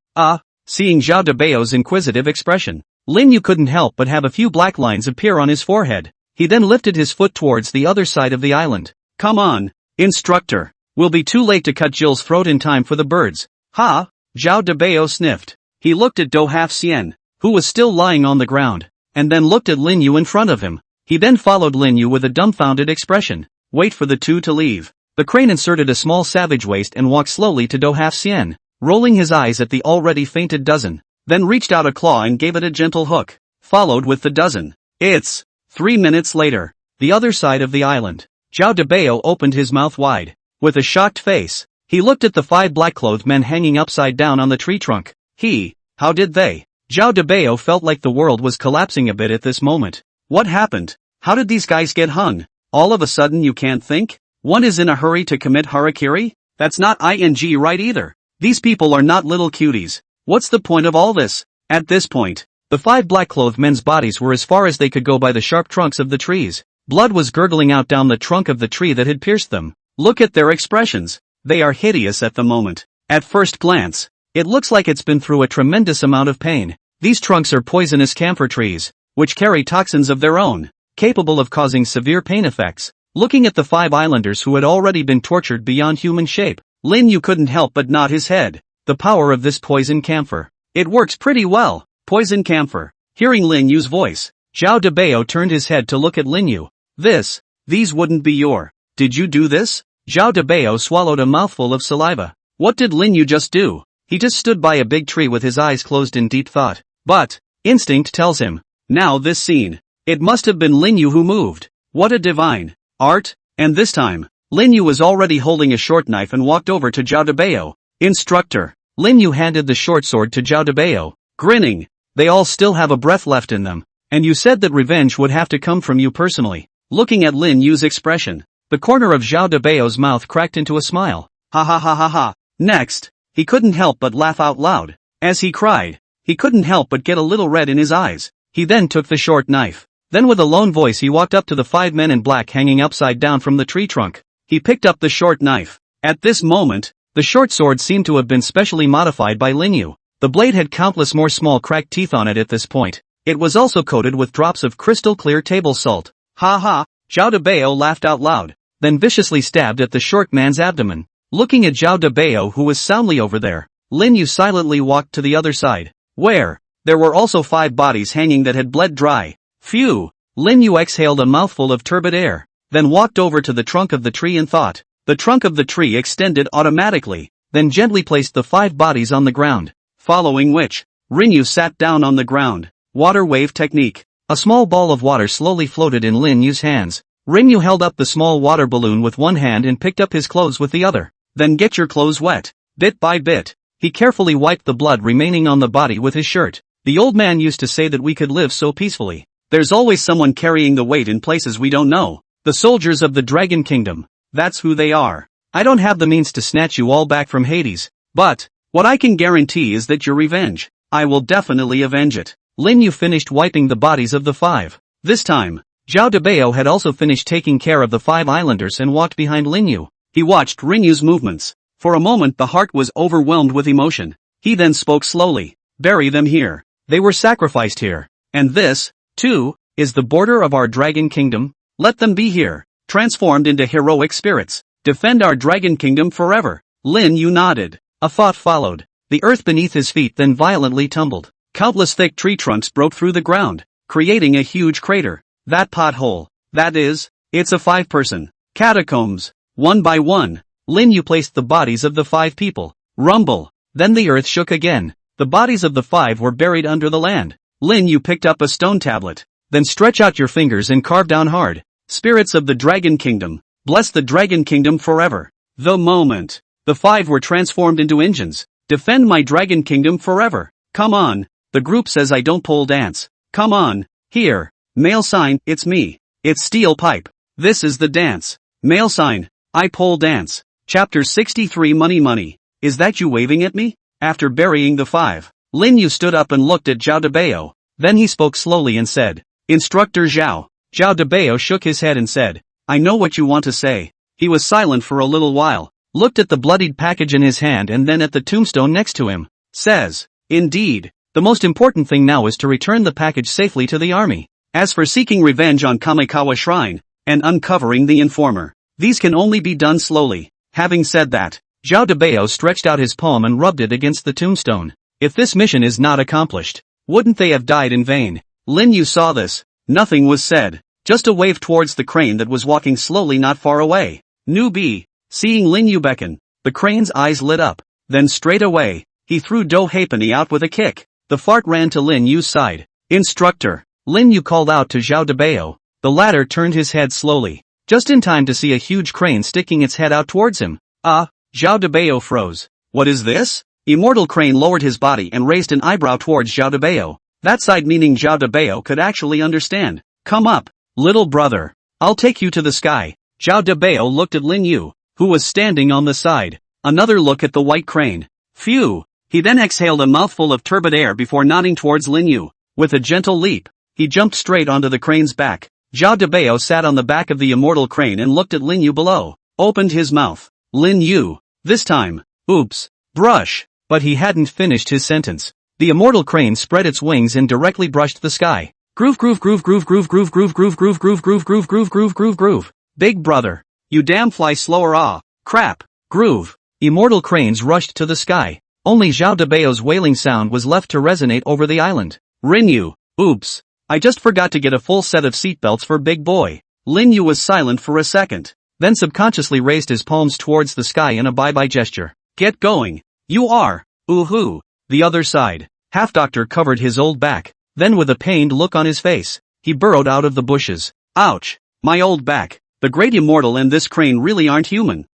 Seeing Zhao Debao's inquisitive expression, Lin Yu couldn't help but have a few black lines appear on his forehead. He then lifted his foot towards the other side of the island. Come on, instructor. We'll be too late to cut Jill's throat in time for the birds. Ha! Zhao Debao sniffed. He looked at Do Half Xian, who was still lying on the ground, and then looked at Lin Yu in front of him. He then followed Lin Yu with a dumbfounded expression. Wait for the two to leave. The crane inserted a small savage waist and walked slowly to Do Half Xian, rolling his eyes at the already fainted dozen, then reached out a claw and gave it a gentle hook, followed with the dozen. It's 3 minutes later. The other side of the island. Zhao Debao opened his mouth wide. With a shocked face, he looked at the 5 black-clothed men hanging upside down on the tree trunk. How did they? Zhao Debao felt like the world was collapsing a bit at this moment. What happened? How did these guys get hung? All of a sudden you can't think? One is in a hurry to commit harakiri? That's not ing right either. These people are not little cuties. What's the point of all this? At this point, the 5 black-clothed men's bodies were as far as they could go by the sharp trunks of the trees. Blood was gurgling out down the trunk of the tree that had pierced them. Look at their expressions. They are hideous at the moment. At first glance, it looks like it's been through a tremendous amount of pain. These trunks are poisonous camphor trees, which carry toxins of their own, capable of causing severe pain effects. Looking at the 5 islanders who had already been tortured beyond human shape, Lin Yu couldn't help but nod his head. The power of this poison camphor. It works pretty well. Poison camphor. Hearing Lin Yu's voice, Zhao Debao turned his head to look at Lin Yu. These wouldn't be your. Did you do this? Zhao Debao swallowed a mouthful of saliva. What did Lin Yu just do? He just stood by a big tree with his eyes closed in deep thought. But instinct tells him. Now this scene. It must have been Lin Yu who moved. What a divine art. And this time, Lin Yu was already holding a short knife and walked over to Zhao Debao. Instructor. Lin Yu handed the short sword to Zhao Debao, grinning. They all still have a breath left in them. And you said that revenge would have to come from you personally. Looking at Lin Yu's expression, the corner of Zhao Debao's mouth cracked into a smile. Ha ha ha ha ha. Next, he couldn't help but laugh out loud. As he cried, he couldn't help but get a little red in his eyes. He then took the short knife. Then with a lone voice he walked up to the 5 men in black hanging upside down from the tree trunk. He picked up the short knife. At this moment, the short sword seemed to have been specially modified by Lin Yu. The blade had countless more small cracked teeth on it at this point. It was also coated with drops of crystal clear table salt. Ha ha, Zhao Debao laughed out loud, then viciously stabbed at the short man's abdomen. Looking at Zhao Debao who was soundly over there, Lin Yu silently walked to the other side, where there were also 5 bodies hanging that had bled dry. Phew! Lin Yu exhaled a mouthful of turbid air, then walked over to the trunk of the tree and thought. The trunk of the tree extended automatically, then gently placed the 5 bodies on the ground, following which, Lin Yu sat down on the ground. Water wave technique. A small ball of water slowly floated in Lin Yu's hands. Lin Yu held up the small water balloon with one hand and picked up his clothes with the other. Then get your clothes wet. Bit by bit, he carefully wiped the blood remaining on the body with his shirt. The old man used to say that we could live so peacefully. There's always someone carrying the weight in places we don't know. The soldiers of the Dragon Kingdom. That's who they are. I don't have the means to snatch you all back from Hades. But, what I can guarantee is that your revenge. I will definitely avenge it. Lin Yu finished wiping the bodies of the 5. This time, Zhao Debao had also finished taking care of the 5 islanders and walked behind Lin Yu. He watched Lin Yu's movements. For a moment the heart was overwhelmed with emotion. He then spoke slowly. Bury them here. They were sacrificed here. And this, too, is the border of our Dragon Kingdom. Let them be here, transformed into heroic spirits. Defend our Dragon Kingdom forever. Lin Yu nodded. A thought followed. The earth beneath his feet then violently tumbled. Countless thick tree trunks broke through the ground, creating a huge crater. That pothole. That is, it's a 5-person catacombs. One by one, Lin Yu placed the bodies of the 5 people. Rumble. Then the earth shook again. The bodies of the 5 were buried under the land. Lin Yu picked up a stone tablet. Then stretch out your fingers and carve down hard. Spirits of the Dragon Kingdom, bless the Dragon Kingdom forever. The moment. The 5 were transformed into engines. Defend my Dragon Kingdom forever. Come on. The group says I don't pole dance. Come on. Here. Male sign, it's me. It's steel pipe. This is the dance. Male sign, I pole dance. Chapter 63 Money. Is that you waving at me? After burying the 5, Lin Yu stood up and looked at Zhao Debao. Then he spoke slowly and said, Instructor Zhao. Zhao Debao shook his head and said, I know what you want to say. He was silent for a little while, looked at the bloodied package in his hand and then at the tombstone next to him. Says, indeed, the most important thing now is to return the package safely to the army. As for seeking revenge on Kamikawa Shrine, and uncovering the informer, these can only be done slowly. Having said that, Zhao Debao stretched out his palm and rubbed it against the tombstone. If this mission is not accomplished, wouldn't they have died in vain? Lin Yu saw this. Nothing was said, just a wave towards the crane that was walking slowly not far away. Newbie. Seeing Lin Yu beckon, the crane's eyes lit up. Then straight away, he threw Do Halfpenny out with a kick. The fart ran to Lin Yu's side. Instructor. Lin Yu called out to Zhao Debao. The latter turned his head slowly, just in time to see a huge crane sticking its head out towards him. Zhao Debao froze. What is this? Immortal crane lowered his body and raised an eyebrow towards Zhao Debao. That side meaning Zhao Debao could actually understand. Come up, little brother. I'll take you to the sky. Zhao Debao looked at Lin Yu, who was standing on the side. Another look at the white crane. Phew. He then exhaled a mouthful of turbid air before nodding towards Lin Yu. With a gentle leap, he jumped straight onto the crane's back. Zhao Debao sat on the back of the immortal crane and looked at Lin Yu below. Opened his mouth. Lin Yu. This time. Oops. Brush. But he hadn't finished his sentence. The immortal crane spread its wings and directly brushed the sky. Groove groove groove groove groove groove groove groove groove groove groove groove groove groove groove groove. Big brother. You damn fly slower crap. Groove. Immortal cranes rushed to the sky. Only Zhao Debao's wailing sound was left to resonate over the island. Lin Yu. Oops. I just forgot to get a full set of seatbelts for big boy. Lin Yu was silent for a second, then subconsciously raised his palms towards the sky in a bye-bye gesture. Get going. You are. Ooh-hoo. The other side. Half-Doctor covered his old back, then with a pained look on his face, he burrowed out of the bushes. Ouch. My old back. The great immortal and this crane really aren't human.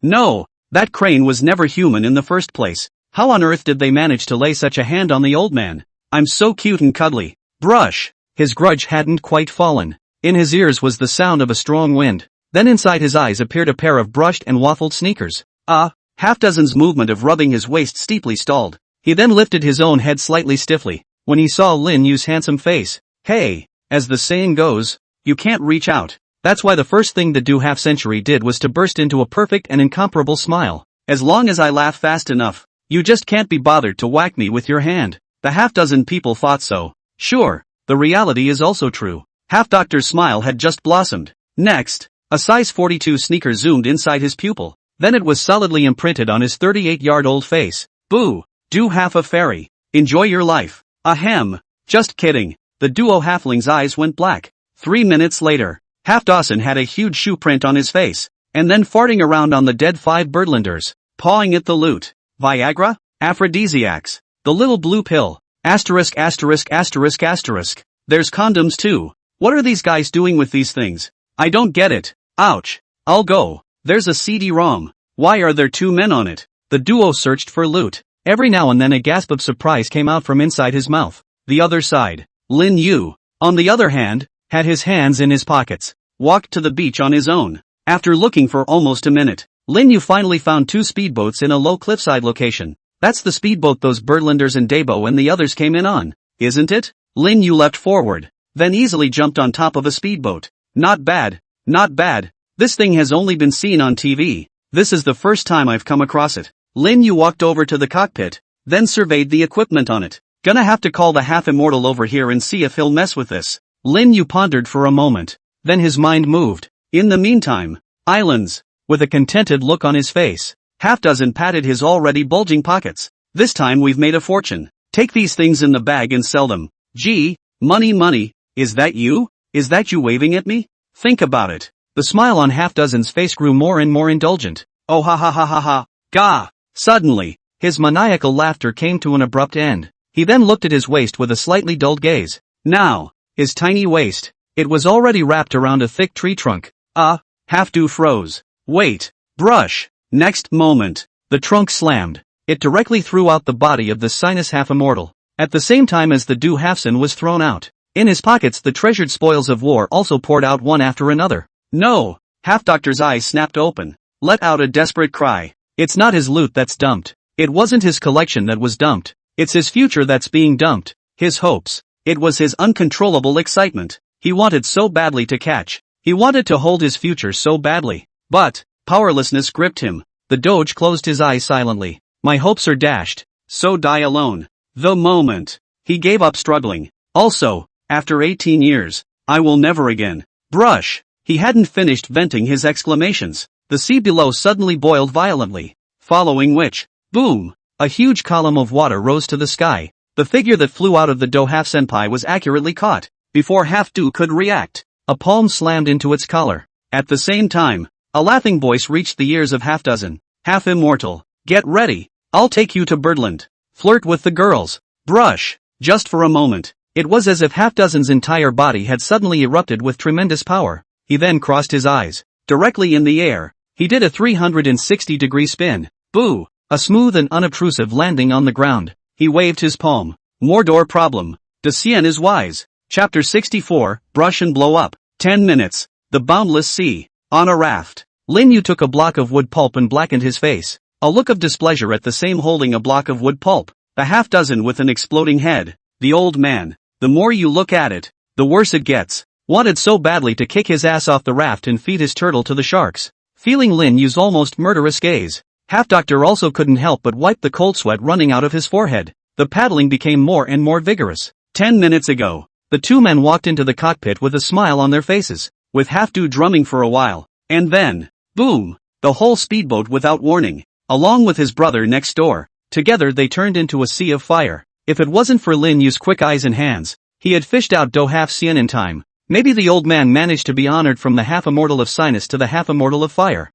No. That crane was never human in the first place. How on earth did they manage to lay such a hand on the old man? I'm so cute and cuddly. Brush. His grudge hadn't quite fallen. In his ears was the sound of a strong wind. Then inside his eyes appeared a pair of brushed and waffled sneakers. Half-dozen's movement of rubbing his waist steeply stalled. He then lifted his own head slightly stiffly, when he saw Lin Yu's handsome face. Hey, as the saying goes, you can't reach out. That's why the first thing the Do half-century did was to burst into a perfect and incomparable smile. As long as I laugh fast enough, you just can't be bothered to whack me with your hand. The half-dozen people thought so. Sure, the reality is also true. Half-Doctor's smile had just blossomed. Next, a size 42 sneaker zoomed inside his pupil. Then it was solidly imprinted on his 38-year-old face. Boo! Do half a fairy. Enjoy your life. Ahem. Just kidding. The duo halfling's eyes went black. 3 minutes later, Half-Dawson had a huge shoe print on his face, and then farting around on the dead 5 birdlanders, pawing at the loot. Viagra? Aphrodisiacs. The little blue pill. Asterisk asterisk asterisk asterisk. There's condoms too. What are these guys doing with these things? I don't get it. Ouch. I'll go. There's a CD-ROM. Why are there 2 men on it? The duo searched for loot. Every now and then a gasp of surprise came out from inside his mouth. The other side. Lin Yu, on the other hand, had his hands in his pockets, walked to the beach on his own. After looking for almost a minute, Lin Yu finally found 2 speedboats in a low cliffside location. That's the speedboat those Birdlanders and Dabo and the others came in on, isn't it? Lin Yu leapt forward, then easily jumped on top of a speedboat. Not bad, not bad. This thing has only been seen on TV. This is the first time I've come across it. Lin Yu walked over to the cockpit, then surveyed the equipment on it. Gonna have to call the half-immortal over here and see if he'll mess with this. Lin Yu pondered for a moment, then his mind moved. In the meantime, islands. With a contented look on his face, Half-Dozen patted his already bulging pockets. This time we've made a fortune. Take these things in the bag and sell them. Gee, money. Is that you? Is that you waving at me? Think about it. The smile on Half-Dozen's face grew more and more indulgent. Oh ha ha ha ha ha. Gah! Suddenly, his maniacal laughter came to an abrupt end. He then looked at his waist with a slightly dulled gaze. Now, his tiny waist. It was already wrapped around a thick tree trunk. Half-Do froze. Wait. Brush. Next moment, the trunk slammed. It directly threw out the body of the sinus half-immortal, at the same time as the Do halfson was thrown out. In his pockets the treasured spoils of war also poured out one after another. No! Half-Doctor's eyes snapped open, let out a desperate cry. It's not his loot that's dumped. It wasn't his collection that was dumped. It's his future that's being dumped. His hopes. It was his uncontrollable excitement. He wanted so badly to catch. He wanted to hold his future so badly. But powerlessness gripped him. The Doge closed his eyes silently. My hopes are dashed. So die alone. The moment. He gave up struggling. Also, after 18 years, I will never again. Brush. He hadn't finished venting his exclamations. The sea below suddenly boiled violently. Following which, boom! A huge column of water rose to the sky. The figure that flew out of the Do half-senpai was accurately caught. Before half-do could react, a palm slammed into its collar. At the same time, a laughing voice reached the ears of half-dozen. Half-immortal. Get ready. I'll take you to Birdland. Flirt with the girls. Brush. Just for a moment. It was as if half-dozen's entire body had suddenly erupted with tremendous power. He then crossed his eyes. Directly in the air, he did a 360-degree spin. Boo! A smooth and unobtrusive landing on the ground. He waved his palm. Mordor problem. De Cien is wise. Chapter 64, Brush and Blow Up. 10 minutes. The Boundless Sea. On a raft. Lin Yu took a block of wood pulp and blackened his face. A look of displeasure at the same holding a block of wood pulp. The half-dozen with an exploding head. The old man. The more you look at it, the worse it gets. Wanted so badly to kick his ass off the raft and feed his turtle to the sharks. Feeling Lin Yu's almost murderous gaze, Half-Doctor also couldn't help but wipe the cold sweat running out of his forehead. The paddling became more and more vigorous. 10 minutes ago, the two men walked into the cockpit with a smile on their faces, with half-do drumming for a while, and then, boom, the whole speedboat without warning, along with his brother next door. Together they turned into a sea of fire. If it wasn't for Lin Yu's quick eyes and hands, he had fished out Do half-Cien in time. Maybe the old man managed to be honored from the half-immortal of Sinus to the half-immortal of fire.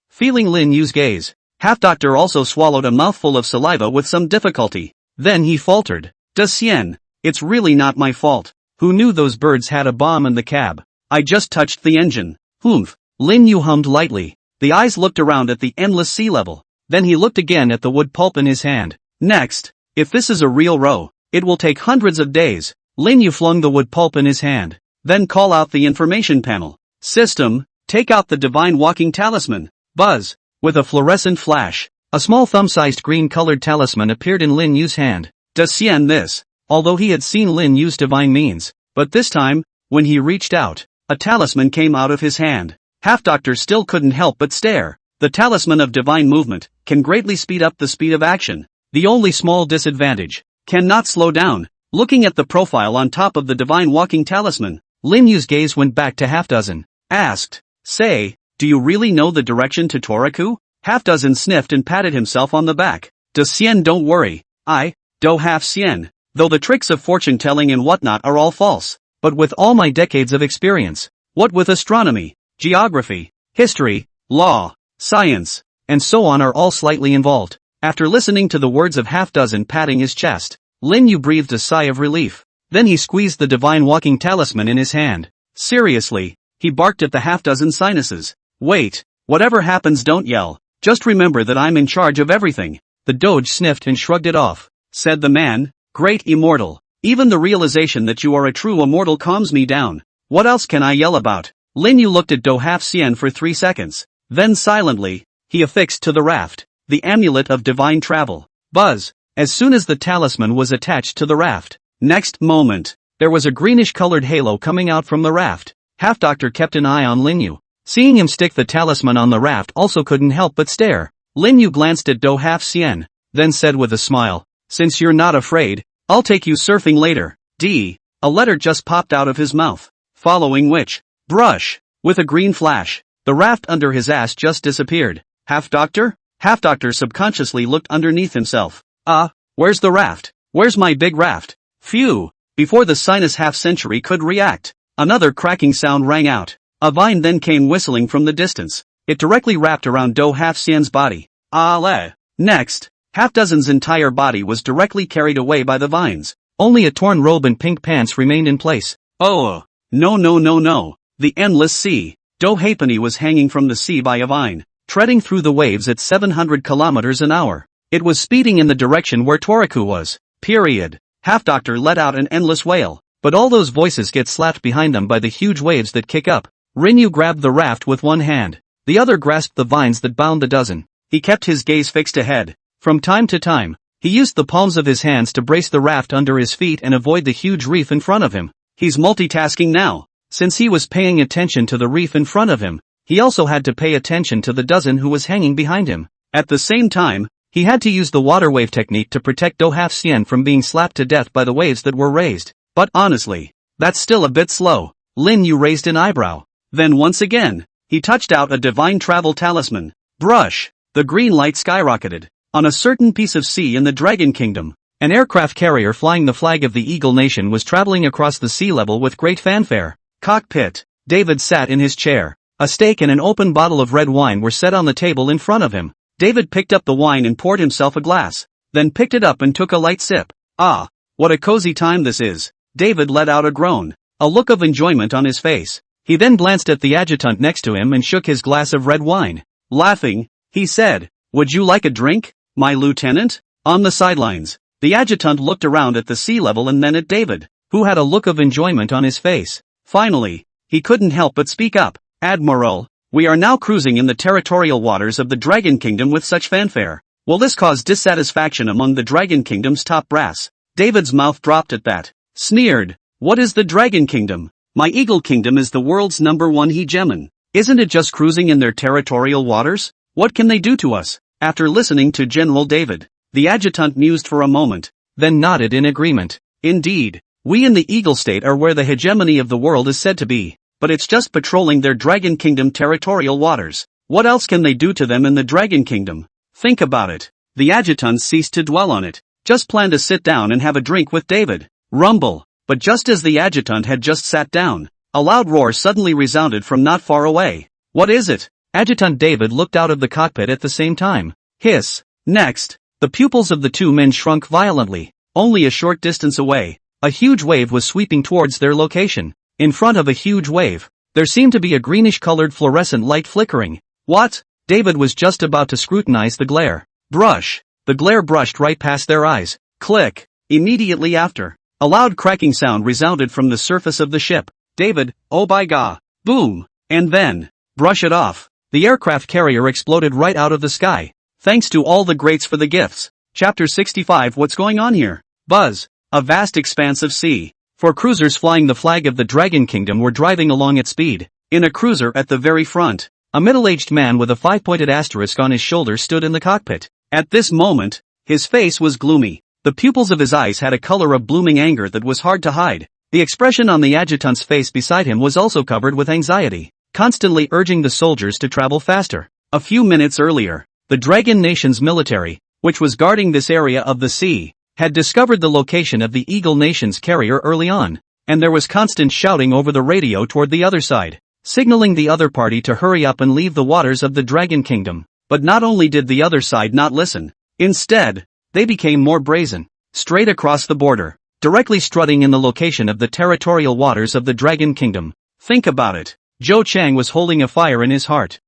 Feeling Lin Yu's gaze, Half-Doctor also swallowed a mouthful of saliva with some difficulty. Then he faltered. De Cien, it's really not my fault. Who knew those birds had a bomb in the cab? I just touched the engine. Humph. Lin Yu hummed lightly. The eyes looked around at the endless sea level. Then he looked again at the wood pulp in his hand. Next, if this is a real row, it will take hundreds of days. Lin Yu flung the wood pulp in his hand. Then call out the information panel. System, take out the divine walking talisman. Buzz. With a fluorescent flash, a small thumb-sized green-colored talisman appeared in Lin Yu's hand. De Cien this. Although he had seen Lin Yu's divine means. But this time, when he reached out, a talisman came out of his hand. Half-Doctor still couldn't help but stare. The talisman of divine movement can greatly speed up the speed of action. The only small disadvantage, cannot slow down. Looking at the profile on top of the divine walking talisman, Lin Yu's gaze went back to half-dozen. Asked, say, do you really know the direction to Toraku? Half-dozen sniffed and patted himself on the back. De Cien, don't worry. I, Do half-Cien. Though the tricks of fortune-telling and whatnot are all false. But with all my decades of experience, what with astronomy, geography, history, law, science, and so on are all slightly involved. After listening to the words of half-dozen patting his chest, Lin Yu breathed a sigh of relief. Then he squeezed the divine walking talisman in his hand. Seriously, he barked at the half-dozen sinuses. Wait, whatever happens don't yell. Just remember that I'm in charge of everything. The Doge sniffed and shrugged it off. Said the man, Great Immortal. Even the realization that you are a true immortal calms me down. What else can I yell about? Lin Yu looked at Do half-Cien for 3 seconds. Then silently, he affixed to the raft, the amulet of divine travel. Buzz. As soon as the talisman was attached to the raft, next moment, there was a greenish-colored halo coming out from the raft. Half-Doctor kept an eye on Lin Yu. Seeing him stick the talisman on the raft also couldn't help but stare. Lin Yu glanced at Do half-Cien, then said with a smile, since you're not afraid, I'll take you surfing later. A letter just popped out of his mouth. Following which, brush, with a green flash, the raft under his ass just disappeared. Half-Doctor? Half-Doctor subconsciously looked underneath himself. Where's the raft? Where's my big raft? Phew! Before the Sinus half-century could react, another cracking sound rang out. A vine then came whistling from the distance. It directly wrapped around Do half-Cien's body. Next, half-dozen's entire body was directly carried away by the vines. Only a torn robe and pink pants remained in place. No. The endless sea. Do halfpenny was hanging from the sea by a vine, treading through the waves at 700 kilometers an hour. It was speeding in the direction where Toraku was. Period. Half-Doctor let out an endless wail, but all those voices get slapped behind them by the huge waves that kick up. Lin Yu grabbed the raft with one hand. The other grasped the vines that bound the dozen. He kept his gaze fixed ahead. From time to time, He used the palms of his hands to brace the raft under his feet and avoid the huge reef in front of him. He's multitasking now. Since he was paying attention to the reef in front of him, he also had to pay attention to the dozen who was hanging behind him. At the same time, he had to use the water wave technique to protect Do Half Xian from being slapped to death by the waves that were raised. But honestly, that's still a bit slow. Lin Yu raised an eyebrow. Then once again, he touched out a divine travel talisman. Brush. The green light skyrocketed. On a certain piece of sea in the Dragon Kingdom, an aircraft carrier flying the flag of the Eagle Nation was traveling across the sea level with great fanfare. Cockpit. David sat in his chair. A steak and an open bottle of red wine were set on the table in front of him. David picked up the wine and poured himself a glass, then picked it up and took a light sip. Ah, what a cozy time this is. David let out a groan, a look of enjoyment on his face. He then glanced at the adjutant next to him and shook his glass of red wine. Laughing, he said, "Would you like a drink, my lieutenant?" On the sidelines, the adjutant looked around at the sea level and then at David, who had a look of enjoyment on his face. Finally, he couldn't help but speak up. "Admiral, we are now cruising in the territorial waters of the Dragon Kingdom with such fanfare. Will this cause dissatisfaction among the Dragon Kingdom's top brass?" David's mouth dropped at that. Sneered, "What is the Dragon Kingdom? My Eagle Kingdom is the world's #1 hegemon. Isn't it just cruising in their territorial waters? What can they do to us?" After listening to General David, the adjutant mused for a moment, then nodded in agreement. "Indeed, we in the Eagle State are where the hegemony of the world is said to be, but it's just patrolling their Dragon Kingdom territorial waters. What else can they do to them in the Dragon Kingdom? Think about it." The adjutant ceased to dwell on it, just planned to sit down and have a drink with David. Rumble. But just as the adjutant had just sat down, a loud roar suddenly resounded from not far away. "What is it?" Adjutant David looked out of the cockpit at the same time. Hiss. Next, the pupils of the two men shrunk violently. Only a short distance away, a huge wave was sweeping towards their location. In front of a huge wave, there seemed to be a greenish-colored fluorescent light flickering. What? David was just about to scrutinize the glare. Brush. The glare brushed right past their eyes. Click. Immediately after, a loud cracking sound resounded from the surface of the ship. David, oh by God. Boom. And then, brush it off. The aircraft carrier exploded right out of the sky. Thanks to all the greats for the gifts. Chapter 65. What's going on here? Buzz. A vast expanse of sea. Four cruisers flying the flag of the Dragon Kingdom were driving along at speed. In a cruiser at the very front, a middle-aged man with a five-pointed asterisk on his shoulder stood in the cockpit. At this moment, his face was gloomy. The pupils of his eyes had a color of blooming anger that was hard to hide. The expression on the adjutant's face beside him was also covered with anxiety, constantly urging the soldiers to travel faster. A few minutes earlier, the Dragon Nation's military, which was guarding this area of the sea, had discovered the location of the Eagle Nation's carrier early on, and there was constant shouting over the radio toward the other side, signaling the other party to hurry up and leave the waters of the Dragon Kingdom. But not only did the other side not listen, instead, they became more brazen. Straight across the border, directly strutting in the location of the territorial waters of the Dragon Kingdom. Think about it. Zhou Chang was holding a fire in his heart.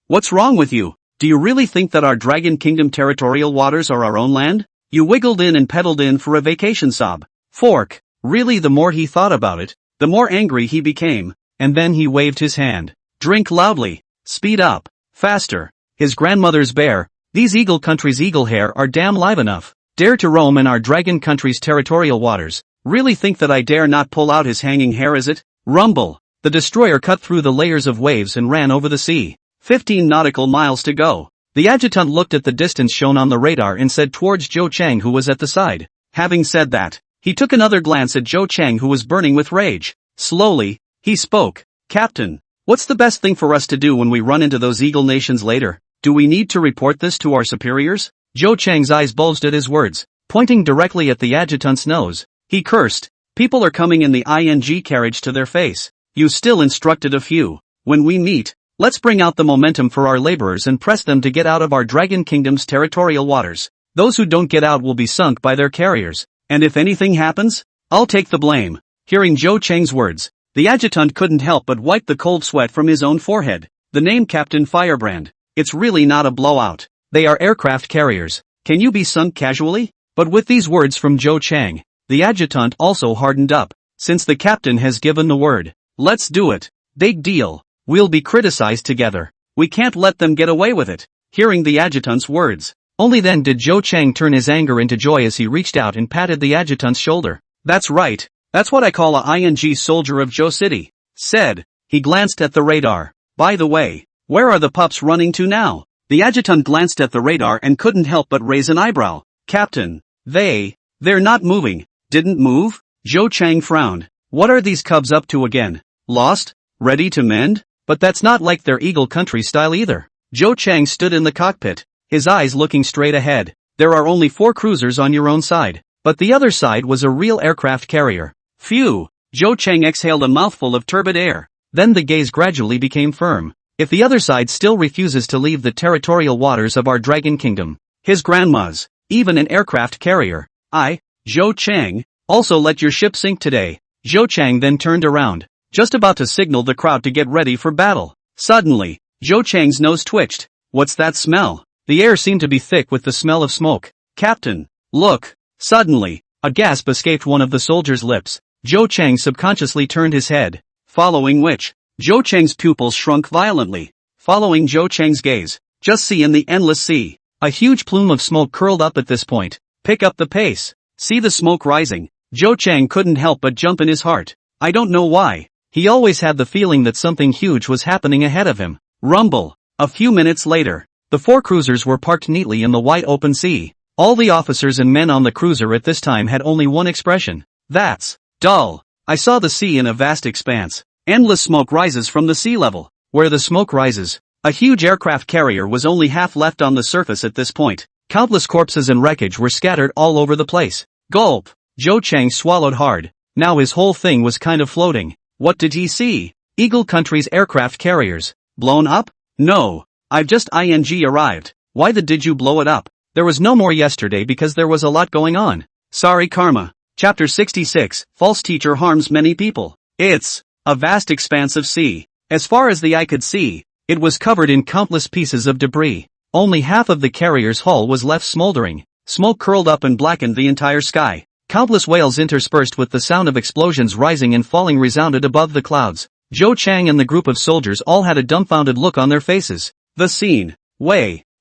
What's wrong with you? Do you really think that our Dragon Kingdom territorial waters are our own land? You wiggled in and pedaled in for a vacation sob. Fork. Really, the more he thought about it, the more angry he became, and then he waved his hand. Drink loudly. Speed up. Faster. His grandmother's bear. These Eagle Country's eagle hair are damn live enough. Dare to roam in our Dragon Country's territorial waters. Really think that I dare not pull out his hanging hair, is it? Rumble. The destroyer cut through the layers of waves and ran over the sea. 15 nautical miles to go. The adjutant looked at the distance shown on the radar and said towards Zhou Chang, who was at the side. Having said that, he took another glance at Zhou Chang, who was burning with rage. Slowly, he spoke. Captain, what's the best thing for us to do when we run into those Eagle Nations later? Do we need to report this to our superiors? Zhou Chang's eyes bulged at his words, pointing directly at the adjutant's nose. He cursed. People are coming in the ING carriage to their face. You still instructed a few. When we meet, let's bring out the momentum for our laborers and press them to get out of our Dragon Kingdom's territorial waters. Those who don't get out will be sunk by their carriers. And if anything happens, I'll take the blame. Hearing Zhou Chang's words, the adjutant couldn't help but wipe the cold sweat from his own forehead. The name Captain Firebrand. It's really not a blowout. They are aircraft carriers. Can you be sunk casually? But with these words from Zhou Chang, the adjutant also hardened up. Since the captain has given the word, let's do it. Big deal. We'll be criticized together. We can't let them get away with it. Hearing the adjutant's words, Only then did Zhou Chang turn his anger into joy as he reached out and patted the adjutant's shoulder. That's right, that's what I call a ING soldier of Zhou City, said. He glanced at the radar. By the way, where are the pups running to now? The adjutant glanced at the radar and couldn't help but raise an eyebrow. Captain, they're not moving. Didn't move? Zhou Chang frowned. What are these cubs up to again? Lost? Ready to mend? But that's not like their Eagle Country style either. Zhou Chang stood in the cockpit, his eyes looking straight ahead. There are only 4 cruisers on your own side, but the other side was a real aircraft carrier. Phew! Zhou Chang exhaled a mouthful of turbid air. Then the gaze gradually became firm. If the other side still refuses to leave the territorial waters of our Dragon Kingdom, his grandma's, even an aircraft carrier, Zhou Chang, also let your ship sink today. Zhou Chang then turned around, just about to signal the crowd to get ready for battle. Suddenly, Zhou Chang's nose twitched. What's that smell? The air seemed to be thick with the smell of smoke. Captain, look! Suddenly, a gasp escaped one of the soldiers' lips. Zhou Chang subconsciously turned his head, following which, Zhou Chang's pupils shrunk violently. Following Zhou Chang's gaze, just see in the endless sea. A huge plume of smoke curled up at this point. Pick up the pace. See the smoke rising. Zhou Chang couldn't help but jump in his heart. I don't know why. He always had the feeling that something huge was happening ahead of him. Rumble. A few minutes later, the 4 cruisers were parked neatly in the wide open sea. All the officers and men on the cruiser at this time had only one expression. That's dull. I saw the sea in a vast expanse. Endless smoke rises from the sea level. Where the smoke rises, a huge aircraft carrier was only half left on the surface at this point. Countless corpses and wreckage were scattered all over the place. Gulp! Zhou Chang swallowed hard. Now his whole thing was kind of floating. What did he see? Eagle Country's aircraft carriers. Blown up? No. I've just arrived. Why did you blow it up? There was no more yesterday because there was a lot going on. Sorry karma. Chapter 66, False Teacher Harms Many People. It's a vast expanse of sea. As far as the eye could see, it was covered in countless pieces of debris. Only half of the carrier's hull was left smoldering. Smoke curled up and blackened the entire sky. Countless wails interspersed with the sound of explosions rising and falling resounded above the clouds. Zhou Chang and the group of soldiers all had a dumbfounded look on their faces. The scene.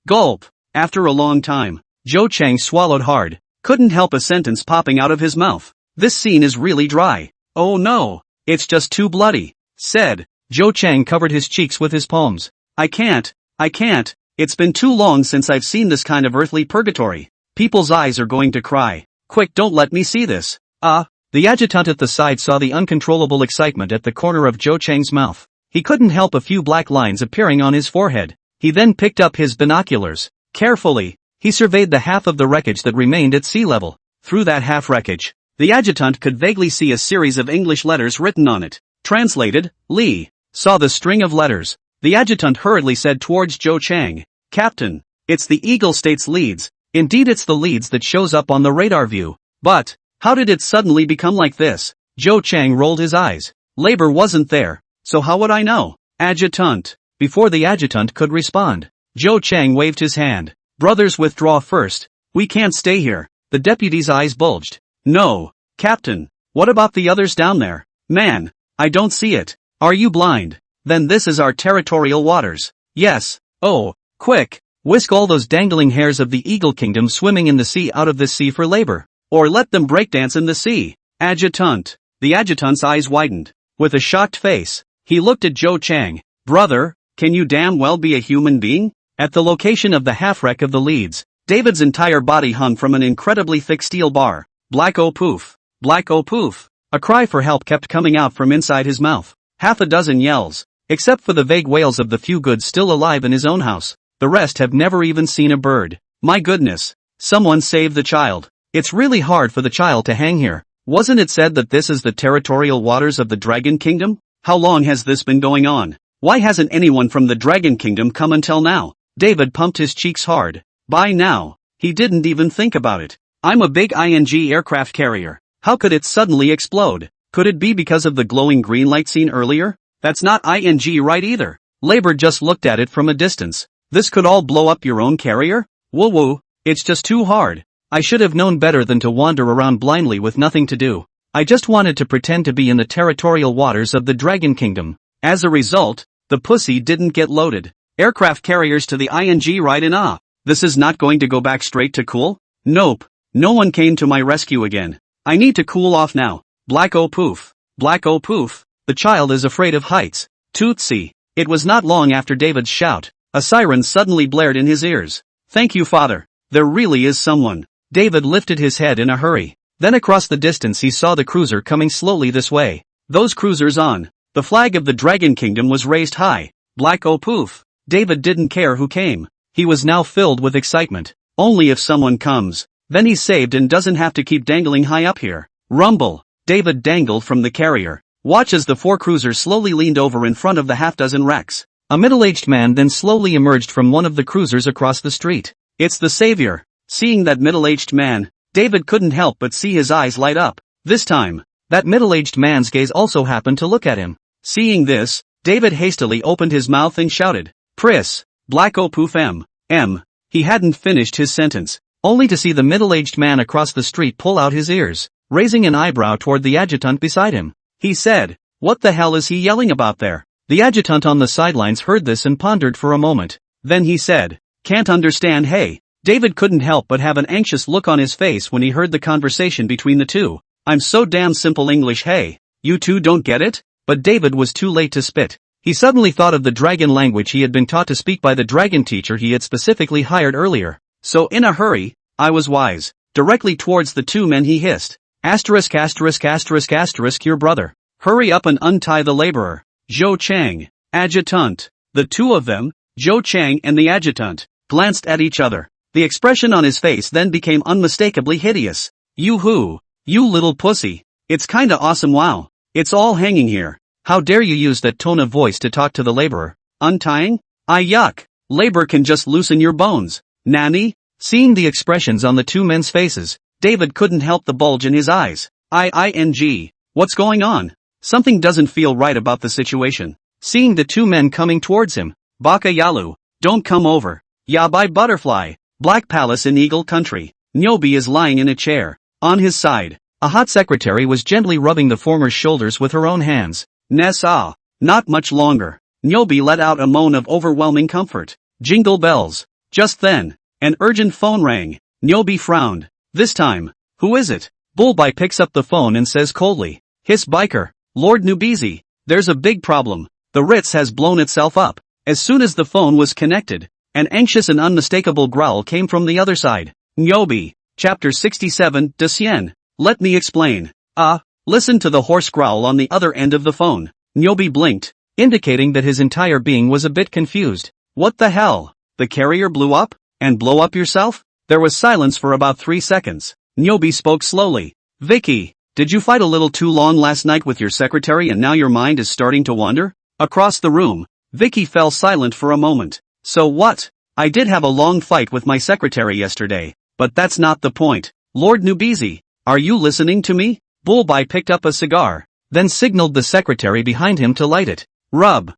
Gulp. After a long time, Zhou Chang swallowed hard. Couldn't help a sentence popping out of his mouth. This scene is really dry. Oh no. It's just too bloody, said. Zhou Chang covered his cheeks with his palms. I can't. It's been too long since I've seen this kind of earthly purgatory. People's eyes are going to cry. Quick, don't let me see this. The adjutant at the side saw the uncontrollable excitement at the corner of Zhou Chang's mouth. He couldn't help a few black lines appearing on his forehead. He then picked up his binoculars. Carefully, he surveyed the half of the wreckage that remained at sea level. Through that half wreckage, the adjutant could vaguely see a series of English letters written on it. Translated, Lee saw the string of letters. The adjutant hurriedly said towards Zhou Chang, Captain, it's the Eagle States leads. Indeed, it's the leads that shows up on the radar view. But how did it suddenly become like this? Zhou Chang rolled his eyes. Labor wasn't there, so how would I know? Adjutant. Before the adjutant could respond, Zhou Chang waved his hand. Brothers, withdraw first. We can't stay here. The deputy's eyes bulged. No, Captain. What about the others down there? Man, I don't see it. Are you blind? Then this is our territorial waters. Yes. Oh, quick. Whisk all those dangling hairs of the Eagle Kingdom swimming in the sea out of this sea for labor. Or let them breakdance in the sea. Adjutant. The adjutant's eyes widened. With a shocked face, he looked at Zhou Chang. Brother, can you damn well be a human being? At the location of the half-wreck of the leads, David's entire body hung from an incredibly thick steel bar. Black oh poof. Black oh poof. A cry for help kept coming out from inside his mouth. Half a dozen yells, except for the vague wails of the few good still alive in his own house. The rest have never even seen a bird. My goodness. Someone save the child. It's really hard for the child to hang here. Wasn't it said that this is the territorial waters of the Dragon Kingdom? How long has this been going on? Why hasn't anyone from the Dragon Kingdom come until now? David pumped his cheeks hard. By now, he didn't even think about it. I'm a big ING aircraft carrier. How could it suddenly explode? Could it be because of the glowing green light seen earlier? That's not ING right either. Labor just looked at it from a distance. This could all blow up your own carrier? Woo-woo, it's just too hard. I should have known better than to wander around blindly with nothing to do. I just wanted to pretend to be in the territorial waters of the Dragon Kingdom. As a result, the pussy didn't get loaded. Aircraft carriers to the ING right in This is not going to go back straight to cool? Nope. No one came to my rescue again. I need to cool off now. Black oh poof. Black oh poof. The child is afraid of heights. Tootsie. It was not long after David's shout. A siren suddenly blared in his ears. Thank you, Father. There really is someone. David lifted his head in a hurry. Then across the distance he saw the cruiser coming slowly this way. Those cruisers on. The flag of the Dragon Kingdom was raised high. Black oh poof. David didn't care who came. He was now filled with excitement. Only if someone comes. Then he's saved and doesn't have to keep dangling high up here. Rumble. David dangled from the carrier. Watch as the 4 cruisers slowly leaned over in front of the half-dozen wrecks. A middle-aged man then slowly emerged from one of the cruisers across the street. It's the savior. Seeing that middle-aged man, David couldn't help but see his eyes light up. This time, that middle-aged man's gaze also happened to look at him. Seeing this, David hastily opened his mouth and shouted, Pris, Black oh poof M. He hadn't finished his sentence, only to see the middle-aged man across the street pull out his ears, raising an eyebrow toward the adjutant beside him. He said, what the hell is he yelling about there? The adjutant on the sidelines heard this and pondered for a moment. Then he said, can't understand. Hey. David couldn't help but have an anxious look on his face when he heard the conversation between the two. I'm so damn simple English. Hey. You two don't get it? But David was too late to spit. He suddenly thought of the dragon language he had been taught to speak by the dragon teacher he had specifically hired earlier. So in a hurry, I was wise. Directly towards the 2 men he hissed. Asterisk asterisk asterisk asterisk your brother. Hurry up and untie the laborer. Zhou Chang. Adjutant. The 2 of them, Zhou Chang and the adjutant, glanced at each other. The expression on his face then became unmistakably hideous. You who? You little pussy. It's kinda awesome. Wow. It's all hanging here. How dare you use that tone of voice to talk to the laborer? Untying? Yuck. Labor can just loosen your bones. Nanny? Seeing the expressions on the 2 men's faces, David couldn't help the bulge in his eyes. What's going on? Something doesn't feel right about the situation. Seeing the 2 men coming towards him, Baka Yalu, don't come over. Yabai Butterfly, Black Palace in Eagle Country. Nyobi is lying in a chair. On his side, a hot secretary was gently rubbing the former's shoulders with her own hands. Nessa, not much longer. Nyobi let out a moan of overwhelming comfort. Jingle bells. Just then, an urgent phone rang. Nyobi frowned. This time, who is it? Bullby picks up the phone and says coldly, Hiss biker, Lord Nubizi, there's a big problem. The Ritz has blown itself up. As soon as the phone was connected, an anxious and unmistakable growl came from the other side. Nyobi, Chapter 67, Desien. Let me explain. Listen to the hoarse growl on the other end of the phone. Nyobi blinked, indicating that his entire being was a bit confused. What the hell? The carrier blew up? And blow up yourself? There was silence for about 3 seconds. Nyobi spoke slowly. Vicky, did you fight a little too long last night with your secretary and now your mind is starting to wander? Across the room, Vicky fell silent for a moment. So what? I did have a long fight with my secretary yesterday, but that's not the point. Lord Nubizi, are you listening to me? Bullby picked up a cigar, then signaled the secretary behind him to light it. Rub.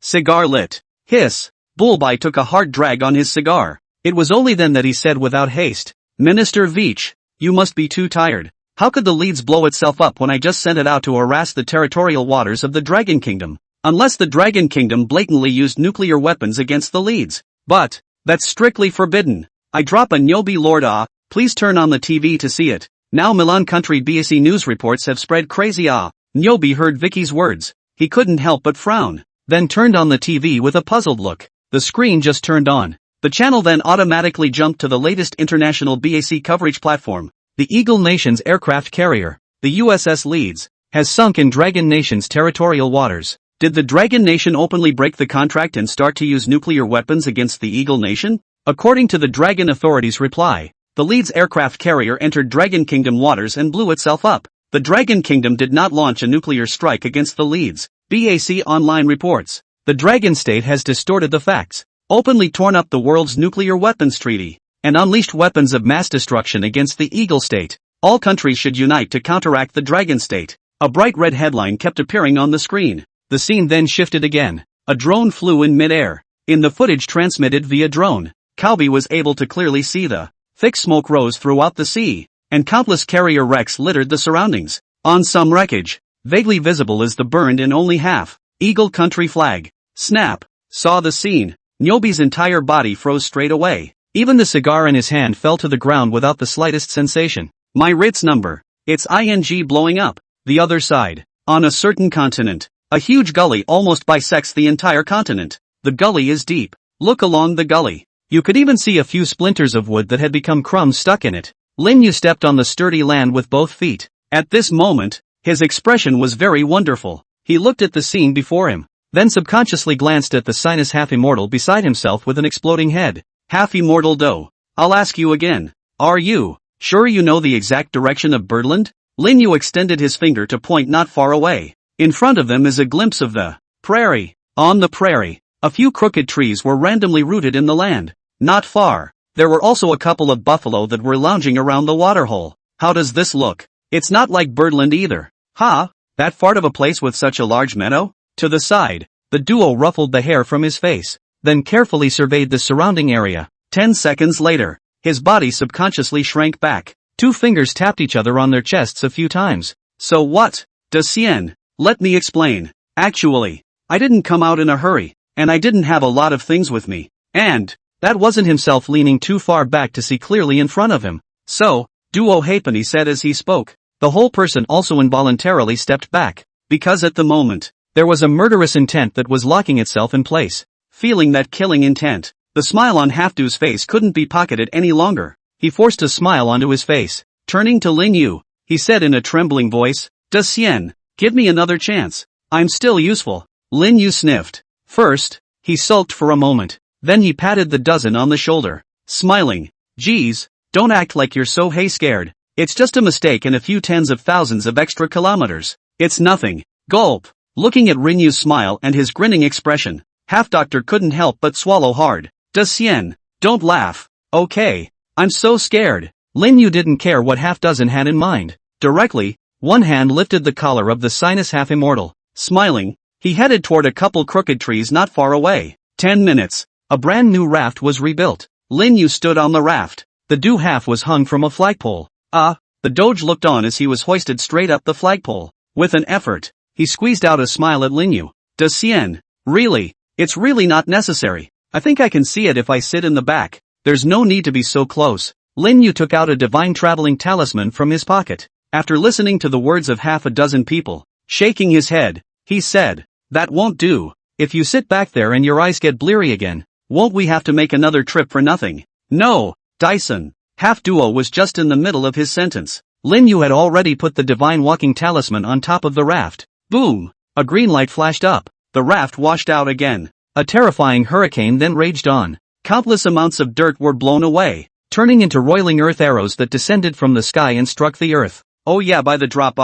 Cigar lit. Hiss. Bullby took a hard drag on his cigar. It was only then that he said without haste, Minister Veach, you must be too tired. How could the Leeds blow itself up when I just sent it out to harass the territorial waters of the Dragon Kingdom? Unless the Dragon Kingdom blatantly used nuclear weapons against the Leeds. But, that's strictly forbidden. I drop a Nyobi Lord please turn on the TV to see it. Now Milan country BAC news reports have spread crazy Nyobi heard Vicky's words. He couldn't help but frown, then turned on the TV with a puzzled look. The screen just turned on. The channel then automatically jumped to the latest international BAC coverage platform. The Eagle Nation's aircraft carrier, the USS Leeds, has sunk in Dragon Nation's territorial waters. Did the Dragon Nation openly break the contract and start to use nuclear weapons against the Eagle Nation? According to the Dragon authorities' reply, the Leeds aircraft carrier entered Dragon Kingdom waters and blew itself up. The Dragon Kingdom did not launch a nuclear strike against the Leeds, BAC Online reports. The Dragon State has distorted the facts, openly torn up the world's nuclear weapons treaty, and unleashed weapons of mass destruction against the Eagle State. All countries should unite to counteract the Dragon State. A bright red headline kept appearing on the screen. The scene then shifted again. A drone flew in mid-air. In the footage transmitted via drone, Calby was able to clearly see the thick smoke rose throughout the sea, and countless carrier wrecks littered the surroundings. On some wreckage, vaguely visible is the burned in only half Eagle Country flag. Snap! Saw the scene. Nyobi's entire body froze straight away. Even the cigar in his hand fell to the ground without the slightest sensation. My Ritz number. It's ing blowing up. The other side. On a certain continent. A huge gully almost bisects the entire continent. The gully is deep. Look along the gully. You could even see a few splinters of wood that had become crumbs stuck in it. Lin Yu stepped on the sturdy land with both feet. At this moment, his expression was very wonderful. He looked at the scene before him, then subconsciously glanced at the sinus half-immortal beside himself with an exploding head. Half-immortal Do. I'll ask you again. Are you sure you know the exact direction of Birdland? Lin Yu extended his finger to point not far away. In front of them is a glimpse of the prairie. On the prairie, a few crooked trees were randomly rooted in the land. Not far, there were also a couple of buffalo that were lounging around the waterhole. How does this look? It's not like Birdland either. Ha! That fart of a place with such a large meadow? To the side, the duo ruffled the hair from his face, then carefully surveyed the surrounding area. 10 seconds later, his body subconsciously shrank back. Two fingers tapped each other on their chests a few times. So what? Decien, let me explain. Actually, I didn't come out in a hurry, and I didn't have a lot of things with me. And that wasn't himself leaning too far back to see clearly in front of him. So, Duo Halfpenny said as he spoke. The whole person also involuntarily stepped back, because at the moment, there was a murderous intent that was locking itself in place. Feeling that killing intent, the smile on Halfdu's face couldn't be pocketed any longer. He forced a smile onto his face. Turning to Lin Yu, he said in a trembling voice, Decien, give me another chance. I'm still useful. Lin Yu sniffed. First, he sulked for a moment. Then he patted the dozen on the shoulder, smiling. Geez, don't act like you're so scared. It's just a mistake and a few tens of thousands of extra kilometers. It's nothing. Gulp. Looking at Rinyu's smile and his grinning expression, Half-Doctor couldn't help but swallow hard. Decien, don't laugh. Okay. I'm so scared. Lin Yu didn't care what Half-Dozen had in mind. Directly, one hand lifted the collar of the sinus half-immortal. Smiling, he headed toward a couple crooked trees not far away. 10 minutes. A brand new raft was rebuilt. Lin Yu stood on the raft. The due half was hung from a flagpole. The Doge looked on as he was hoisted straight up the flagpole. With an effort, he squeezed out a smile at Lin Yu. Decien, really, it's really not necessary. I think I can see it if I sit in the back. There's no need to be so close. Lin Yu took out a divine traveling talisman from his pocket. After listening to the words of half a dozen people, shaking his head, he said, that won't do. If you sit back there and your eyes get bleary again, won't we have to make another trip for nothing? No, Dyson. Half-Duo was just in the middle of his sentence. Lin Yu had already put the divine walking talisman on top of the raft. Boom! A green light flashed up. The raft washed out again. A terrifying hurricane then raged on. Countless amounts of dirt were blown away, turning into roiling earth arrows that descended from the sky and struck the earth. Oh yeah, by the drop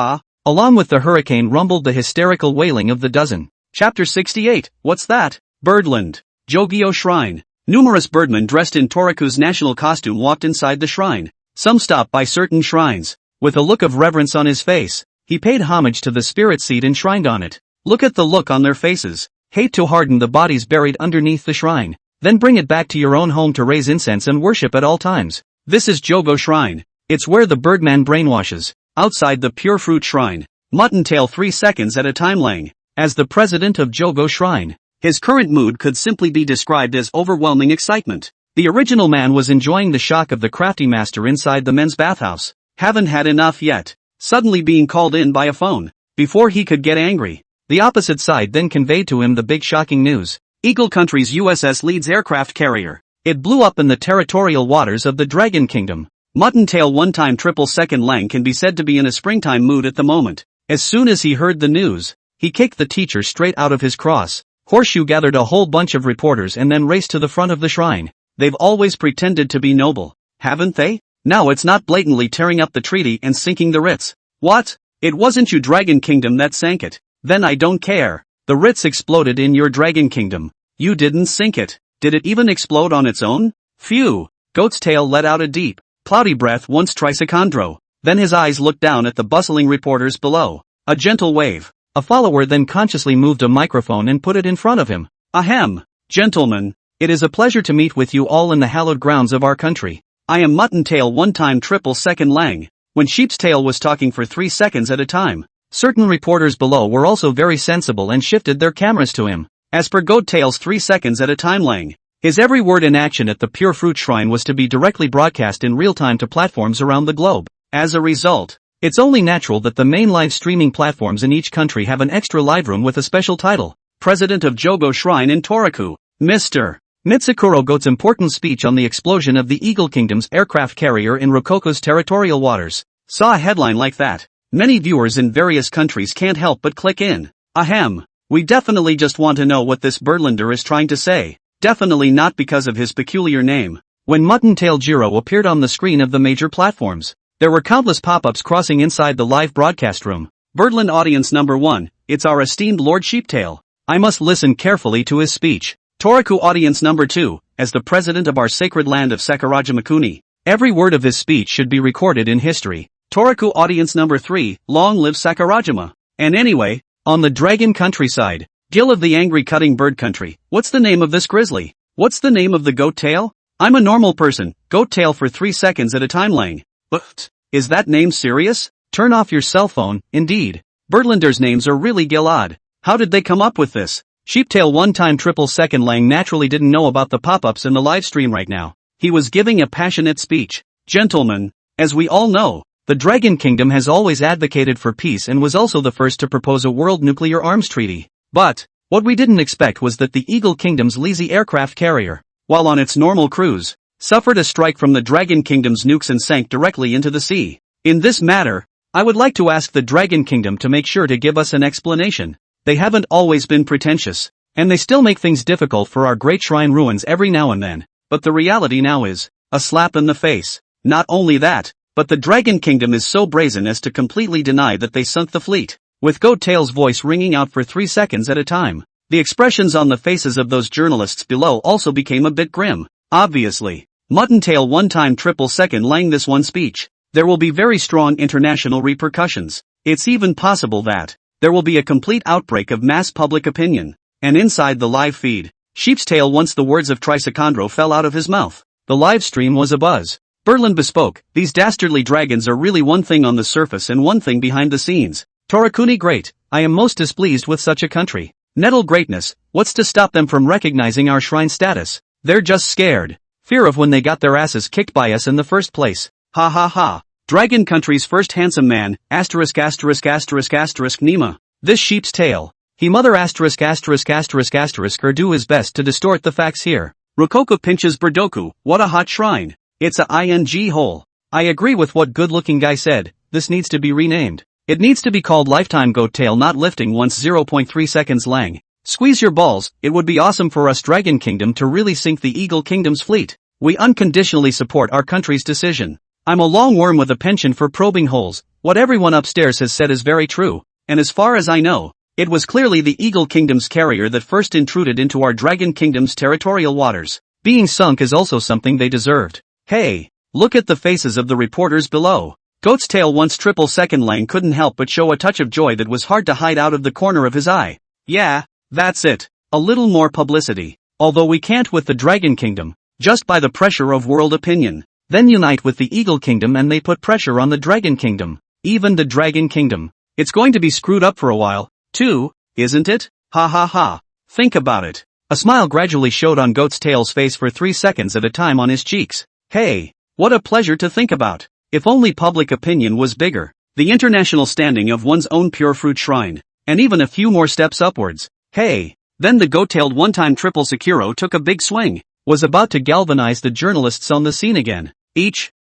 Along with the hurricane rumbled the hysterical wailing of the dozen. Chapter 68, what's that? Birdland. Jogyo Shrine. Numerous birdmen dressed in Toriku's national costume walked inside the shrine. Some stopped by certain shrines. With a look of reverence on his face, he paid homage to the spirit seed enshrined on it. Look at the look on their faces. Hate to harden the bodies buried underneath the shrine. Then bring it back to your own home to raise incense and worship at all times. This is Jogo Shrine. It's where the Birdman brainwashes. Outside the Pure Fruit Shrine. Muttontail 3 seconds at a time Lang. As the president of Jogo Shrine, his current mood could simply be described as overwhelming excitement. The original man was enjoying the shock of the crafty master inside the men's bathhouse. Haven't had enough yet. Suddenly being called in by a phone. Before he could get angry, the opposite side then conveyed to him the big shocking news. Eagle Country's USS Leeds aircraft carrier. It blew up in the territorial waters of the Dragon Kingdom. Muttontail one-time triple second Lang can be said to be in a springtime mood at the moment. As soon as he heard the news, he kicked the teacher straight out of his cross. Horseshoe gathered a whole bunch of reporters and then raced to the front of the shrine. They've always pretended to be noble, haven't they? Now it's not blatantly tearing up the treaty and sinking the Ritz. What? It wasn't you Dragon Kingdom that sank it. Then I don't care. The Ritz exploded in your Dragon Kingdom. You didn't sink it. Did it even explode on its own? Phew. Goat's Tail let out a deep, cloudy breath once Trisacondro. Then his eyes looked down at the bustling reporters below. A gentle wave. A follower then consciously moved a microphone and put it in front of him. Ahem. Gentlemen, it is a pleasure to meet with you all in the hallowed grounds of our country. I am Muttontail one-time triple second Lang. When Sheep's Tail was talking for 3 seconds at a time, certain reporters below were also very sensible and shifted their cameras to him. As per Goat Tail's 3 seconds at a time Lang, His every word and action at the Pure Fruit Shrine was to be directly broadcast in real time to platforms around the globe. As a result, it's only natural that the main live streaming platforms in each country have an extra live room with a special title. President of Jogo Shrine in Toraku, Mr. Mitsukuro Goat's important speech on the explosion of the Eagle Kingdom's aircraft carrier in Rokoko's territorial waters. Saw a headline like that. Many viewers in various countries can't help but click in. Ahem. We definitely just want to know what this birdlander is trying to say. Definitely not because of his peculiar name. When Mutton-Tail Jiro appeared on the screen of the major platforms, there were countless pop-ups crossing inside the live broadcast room. Birdland audience number 1, it's our esteemed Lord Sheeptail. I must listen carefully to his speech. Toraku audience number 2, as the president of our sacred land of Sakurajima-kuni, every word of his speech should be recorded in history. Toraku audience number 3, long live Sakurajima. And anyway, on the dragon countryside, Gil of the angry cutting bird country, what's the name of this grizzly? What's the name of the goat tail? I'm a normal person, goat tail for 3 seconds at a time lang. But, is that name serious? Turn off your cell phone, indeed. Birdlanders' names are really Gil-odd. How did they come up with this? Sheeptail one-time triple second lang naturally didn't know about the pop-ups in the live stream right now. He was giving a passionate speech. Gentlemen, as we all know, the Dragon Kingdom has always advocated for peace and was also the first to propose a world nuclear arms treaty. But, what we didn't expect was that the Eagle Kingdom's lazy aircraft carrier, while on its normal cruise, suffered a strike from the Dragon Kingdom's nukes and sank directly into the sea. In this matter, I would like to ask the Dragon Kingdom to make sure to give us an explanation. They haven't always been pretentious, and they still make things difficult for our great shrine ruins every now and then, but the reality now is a slap in the face. Not only that, but the Dragon Kingdom is so brazen as to completely deny that they sunk the fleet. With Goat Tail's voice ringing out for 3 seconds at a time, the expressions on the faces of those journalists below also became a bit grim. Obviously, Mutton-Tail one-time triple second lang this one speech. There will be very strong international repercussions. It's even possible that there will be a complete outbreak of mass public opinion. And inside the live feed, Sheeptail once the words of Trisacondro fell out of his mouth. The live stream was abuzz. Birdland bespoke, these dastardly dragons are really one thing on the surface and one thing behind the scenes. Torakuni great, I am most displeased with such a country. Nettle greatness, what's to stop them from recognizing our shrine status? They're just scared. Fear of when they got their asses kicked by us in the first place. Ha ha ha. Dragon country's first handsome man, asterisk asterisk asterisk asterisk Nima. This sheep's tail. He mother asterisk asterisk asterisk asterisk or do his best to distort the facts here. Rokoka pinches Burdoku, what a hot shrine. It's a ing hole. I agree with what good-looking guy said, this needs to be renamed. It needs to be called Lifetime Goat Tail Not Lifting Once 0.3 seconds lang. Squeeze your balls, it would be awesome for us Dragon Kingdom to really sink the Eagle Kingdom's fleet. We unconditionally support our country's decision. I'm a long worm with a penchant for probing holes, what everyone upstairs has said is very true, and as far as I know, it was clearly the Eagle Kingdom's carrier that first intruded into our Dragon Kingdom's territorial waters. Being sunk is also something they deserved. Hey, look at the faces of the reporters below. Goat's Tail once triple second lang couldn't help but show a touch of joy that was hard to hide out of the corner of his eye. Yeah, that's it. A little more publicity. Although we can't with the Dragon Kingdom, just by the pressure of world opinion. Then unite with the Eagle Kingdom and they put pressure on the Dragon Kingdom. Even the Dragon Kingdom. It's going to be screwed up for a while, too, isn't it? Ha ha ha. Think about it. A smile gradually showed on Goat's Tail's face for 3 seconds at a time on his cheeks. Hey, what a pleasure to think about. If only public opinion was bigger. The international standing of one's own Pure Fruit Shrine. And even a few more steps upwards. Hey, then the goat-tailed one-time triple Sekiro took a big swing. Was about to galvanize the journalists on the scene again.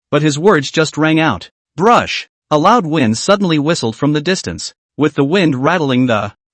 But his words just rang out. Brush. A loud wind suddenly whistled from the distance. With the wind rattling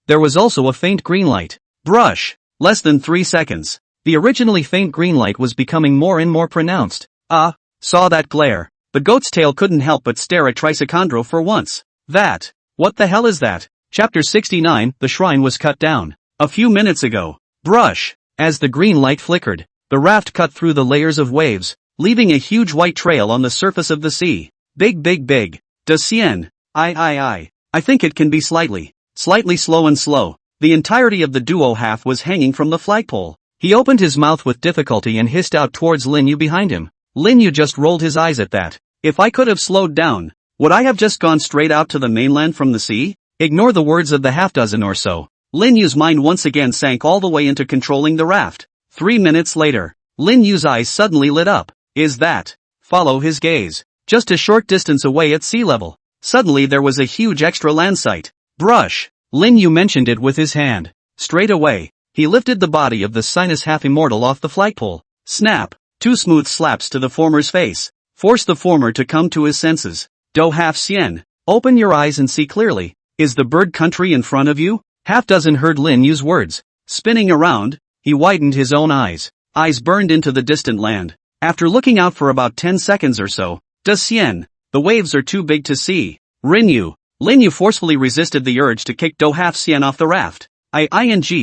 there was also a faint green light. Brush. Less than 3 seconds. The originally faint green light was becoming more and more pronounced. Saw that glare. The goat's tail couldn't help but stare at Trisacondro for once. What the hell is that? Chapter 69, the shrine was cut down. A few minutes ago. Brush. As the green light flickered, the raft cut through the layers of waves, leaving a huge white trail on the surface of the sea. Big. De Cien. I think it can be slightly slow and slow. The entirety of the duo half was hanging from the flagpole. He opened his mouth with difficulty and hissed out towards Lin Yu behind him. Lin Yu just rolled his eyes at that. If I could have slowed down, would I have just gone straight out to the mainland from the sea? Ignore the words of the half dozen or so. Lin Yu's mind once again sank all the way into controlling the raft. 3 minutes later, Lin Yu's eyes suddenly lit up. Is that? Follow his gaze. Just a short distance away at sea level, suddenly there was a huge extra land sight. Brush. Lin Yu mentioned it with his hand. Straight away, he lifted the body of the sinus half-immortal off the flagpole. Snap. 2 smooth slaps to the former's face. Force the former to come to his senses. Do half Xian. Open your eyes and see clearly. Is the bird country in front of you? Half dozen heard Lin Yu's words. Spinning around, he widened his own eyes. Eyes burned into the distant land. After looking out for about 10 seconds or so, does Xian, the waves are too big to see. Lin Yu forcefully resisted the urge to kick Do half Xian off the raft.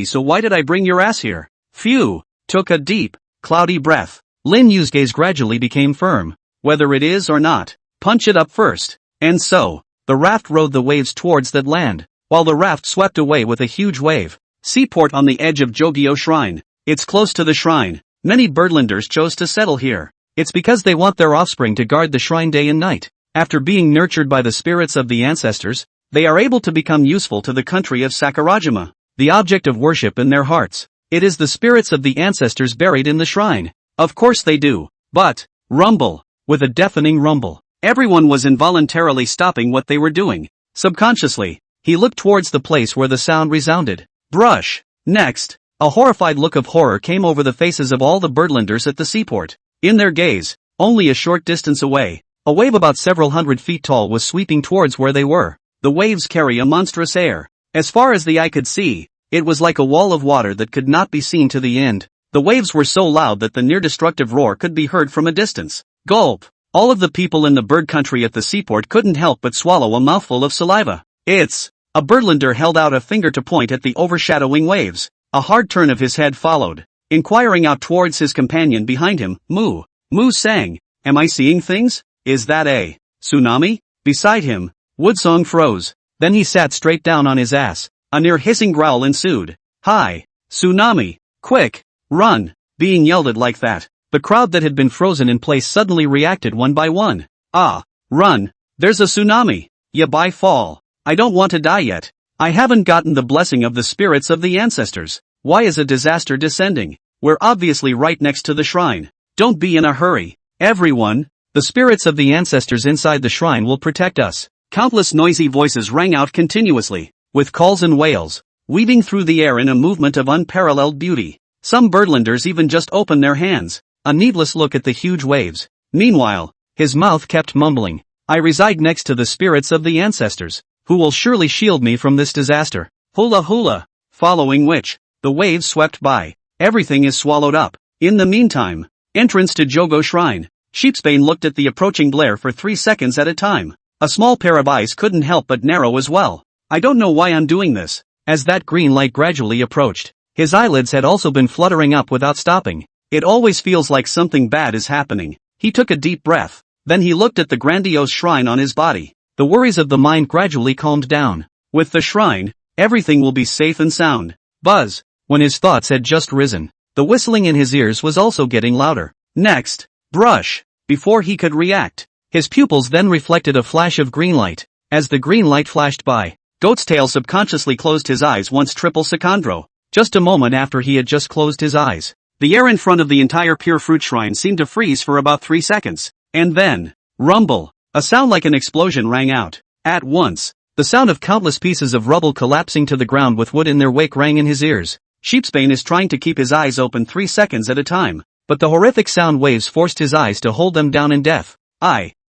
So why did I bring your ass here? Phew. Took a deep, cloudy breath. Lin Yu's gaze gradually became firm. Whether it is or not, punch it up first. And so, the raft rode the waves towards that land, while the raft swept away with a huge wave. Seaport on the edge of Jogyo Shrine. It's close to the shrine. Many birdlanders chose to settle here. It's because they want their offspring to guard the shrine day and night. After being nurtured by the spirits of the ancestors, they are able to become useful to the country of Sakurajima, the object of worship in their hearts. It is the spirits of the ancestors buried in the shrine. Of course they do. But, rumble. With a deafening rumble, everyone was involuntarily stopping what they were doing. Subconsciously, he looked towards the place where the sound resounded. Brush. Next, a horrified look of horror came over the faces of all the birdlanders at the seaport. In their gaze, only a short distance away, a wave about several hundred feet tall was sweeping towards where they were. The waves carry a monstrous air. As far as the eye could see, it was like a wall of water that could not be seen to the end. The waves were so loud that the near-destructive roar could be heard from a distance. Gulp. All of the people in the bird country at the seaport couldn't help but swallow a mouthful of saliva. It's. A birdlander held out a finger to point at the overshadowing waves. A hard turn of his head followed. Inquiring out towards his companion behind him, Moo. Moo sang, am I seeing things? Is that a tsunami? Beside him, Woodsong froze. Then he sat straight down on his ass. A near hissing growl ensued. Hi. Tsunami. Quick. Run. Being yelled at like that, the crowd that had been frozen in place suddenly reacted one by one. Ah. Run. There's a tsunami. Yeah, by fall. I don't want to die yet. I haven't gotten the blessing of the spirits of the ancestors. Why is a disaster descending? We're obviously right next to the shrine. Don't be in a hurry. Everyone, the spirits of the ancestors inside the shrine will protect us. Countless noisy voices rang out continuously, with calls and wails, weaving through the air in a movement of unparalleled beauty. Some birdlanders even just opened their hands, a needless look at the huge waves. Meanwhile, his mouth kept mumbling, I reside next to the spirits of the ancestors, who will surely shield me from this disaster. Hula hula. Following which, the waves swept by. Everything is swallowed up. In the meantime, entrance to Jogo Shrine. Sheepsbane looked at the approaching blare for 3 seconds at a time. A small pair of eyes couldn't help but narrow as well. I don't know why I'm doing this. As that green light gradually approached, his eyelids had also been fluttering up without stopping. It always feels like something bad is happening. He took a deep breath. Then he looked at the grandiose shrine on his body. The worries of the mind gradually calmed down. With the shrine, everything will be safe and sound. Buzz. When his thoughts had just risen, the whistling in his ears was also getting louder. Next, brush. Before he could react, his pupils then reflected a flash of green light. As the green light flashed by, Goatstail subconsciously closed his eyes once triple secondro. Just a moment after he had just closed his eyes, the air in front of the entire pure fruit shrine seemed to freeze for about 3 seconds. And then, rumble. A sound like an explosion rang out. At once, the sound of countless pieces of rubble collapsing to the ground with wood in their wake rang in his ears. Sheepsbane is trying to keep his eyes open 3 seconds at a time, but the horrific sound waves forced his eyes to hold them down in death.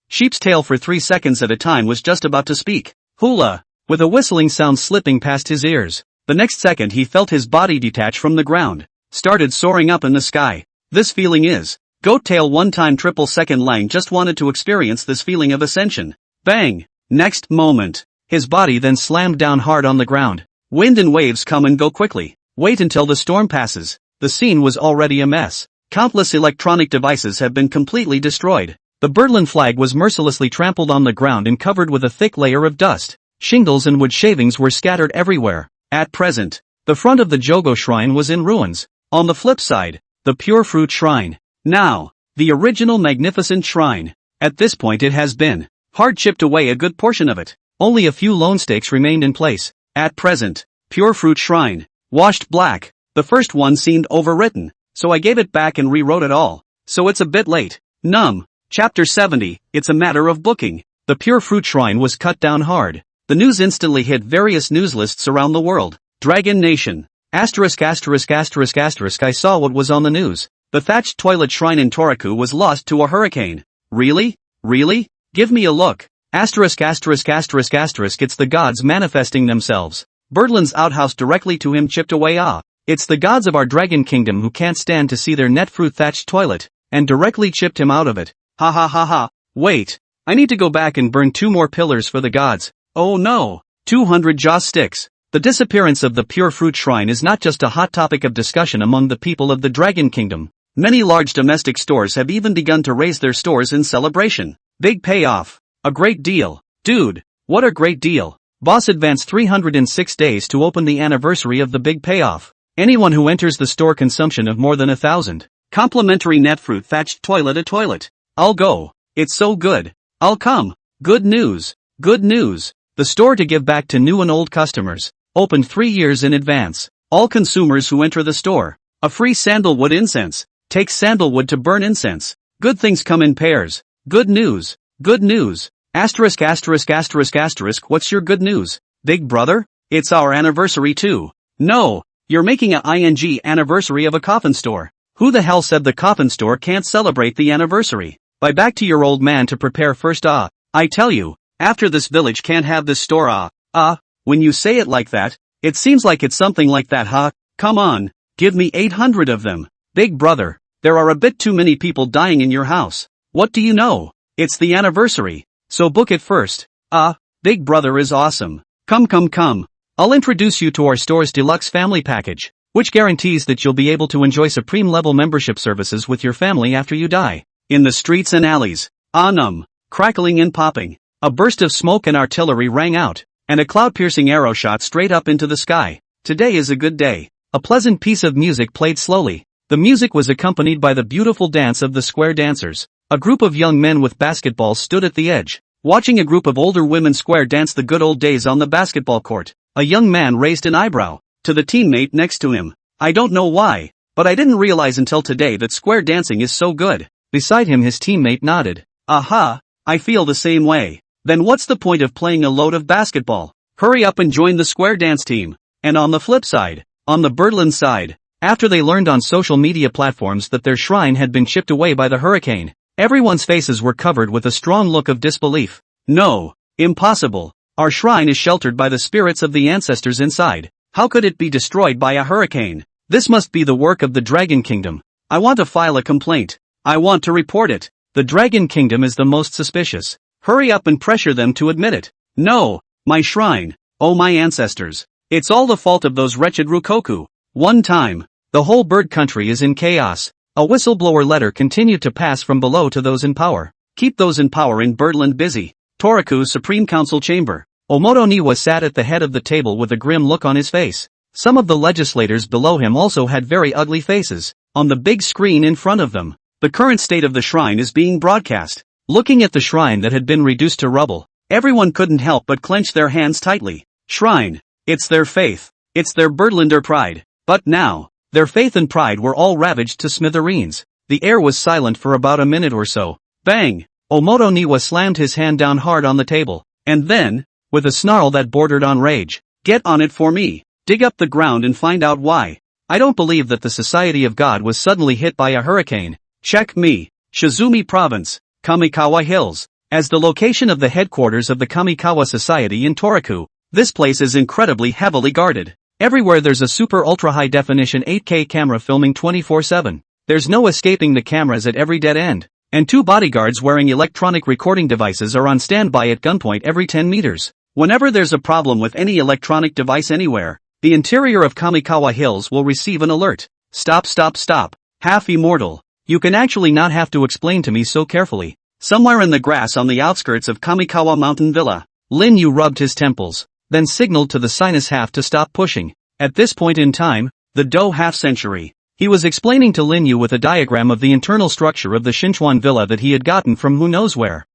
Sheep's tail for 3 seconds at a time was just about to speak. Hula, with a whistling sound slipping past his ears. The next second he felt his body detach from the ground, started soaring up in the sky. This feeling is, Goattail 1 triple second Lang just wanted to experience this feeling of ascension. Bang! Next moment, his body then slammed down hard on the ground. Wind and waves come and go quickly. Wait until the storm passes. The scene was already a mess. Countless electronic devices have been completely destroyed. The Birdland flag was mercilessly trampled on the ground and covered with a thick layer of dust. Shingles and wood shavings were scattered everywhere. At present, the front of the Jogo Shrine was in ruins. On the flip side, the Pure Fruit Shrine. Now, the original magnificent shrine. At this point it has been hard chipped away a good portion of it. Only a few lone stakes remained in place. At present, Pure Fruit Shrine. Washed black. The first one seemed overwritten. so I gave it back and rewrote it all. So it's a bit late. Chapter 70, It's a Matter of Booking. The Pure Fruit Shrine was cut down hard. The news instantly hit various news lists around the world. Dragon Nation. I saw what was on the news. The thatched toilet shrine in Toraku was lost to a hurricane. Really? Really? Give me a look. It's the gods manifesting themselves. Birdland's outhouse directly to him chipped away. It's the gods of our dragon kingdom who can't stand to see their net fruit thatched toilet, and directly chipped him out of it. Ha ha ha ha. Wait. I need to go back and burn 2 more pillars for the gods. Oh no. 200 joss sticks. The disappearance of the Pure Fruit Shrine is not just a hot topic of discussion among the people of the Dragon Kingdom. Many large domestic stores have even begun to raise their stores in celebration. Big payoff. A great deal. Dude, what a great deal. Boss advanced 306 days to open the anniversary of the big payoff. Anyone who enters the store consumption of more than 1,000. Complimentary net fruit thatched toilet a toilet. I'll go. It's so good. I'll come. Good news. Good news. The store to give back to new and old customers. Opened 3 years in advance. All consumers who enter the store. A free sandalwood incense. Take sandalwood to burn incense. Good things come in pairs. Good news. Good news. What's your good news? Big brother? It's our anniversary too. No. You're making a ing anniversary of a coffin store. Who the hell said the coffin store can't celebrate the anniversary? Buy back to your old man to prepare first. I tell you, after this village can't have this store. When you say it like that, it seems like it's something like that. Come on, give me 800 of them. Big brother, there are a bit too many people dying in your house. What do you know? It's the anniversary, so book it first. Big brother is awesome. Come. I'll introduce you to our store's deluxe family package, which guarantees that you'll be able to enjoy supreme level membership services with your family after you die. In the streets and alleys, crackling and popping, a burst of smoke and artillery rang out, and a cloud-piercing arrow shot straight up into the sky. Today is a good day. A pleasant piece of music played slowly. The music was accompanied by the beautiful dance of the square dancers. A group of young men with basketballs stood at the edge, watching a group of older women square dance the good old days on the basketball court. A young man raised an eyebrow to the teammate next to him. I don't know why, but I didn't realize until today that square dancing is so good. Beside him his teammate nodded. Aha, I feel the same way. Then what's the point of playing a load of basketball? Hurry up and join the square dance team. And on the flip side, on the Birdland side, after they learned on social media platforms that their shrine had been chipped away by the hurricane, everyone's faces were covered with a strong look of disbelief. No, impossible. Our shrine is sheltered by the spirits of the ancestors inside. How could it be destroyed by a hurricane? This must be the work of the Dragon Kingdom. I want to file a complaint. I want to report it. The Dragon Kingdom is the most suspicious. Hurry up and pressure them to admit it. No, my shrine. Oh my ancestors. It's all the fault of those wretched Rukoku. One time, the whole bird country is in chaos. A whistleblower letter continued to pass from below to those in power. Keep those in power in Birdland busy. Toraku's Supreme Council Chamber. Omoto Niwa sat at the head of the table with a grim look on his face. Some of the legislators below him also had very ugly faces. On the big screen in front of them, the current state of the shrine is being broadcast. Looking at the shrine that had been reduced to rubble, everyone couldn't help but clench their hands tightly. Shrine. It's their faith. It's their Birdlander pride. But now, their faith and pride were all ravaged to smithereens. The air was silent for about a minute or so. Bang! Omoto Niwa slammed his hand down hard on the table. And then, with a snarl that bordered on rage, get on it for me. Dig up the ground and find out why. I don't believe that the Society of God was suddenly hit by a hurricane. Check me. Shizumi Province, Kamikawa Hills. As the location of the headquarters of the Kamikawa Society in Toraku, this place is incredibly heavily guarded. Everywhere there's a super ultra high definition 8K camera filming 24/7. There's no escaping the cameras at every dead end. And 2 bodyguards wearing electronic recording devices are on standby at gunpoint every 10 meters. Whenever there's a problem with any electronic device anywhere, the interior of Kamikawa Hills will receive an alert. Stop. Half Immortal. You can actually not have to explain to me so carefully. Somewhere in the grass on the outskirts of Kamikawa Mountain Villa, Lin Yu rubbed his temples, then signaled to the sinus half to stop pushing. At this point in time, the Do half-century, he was explaining to Lin Yu with a diagram of the internal structure of the Shinchuan villa that he had gotten from who knows where.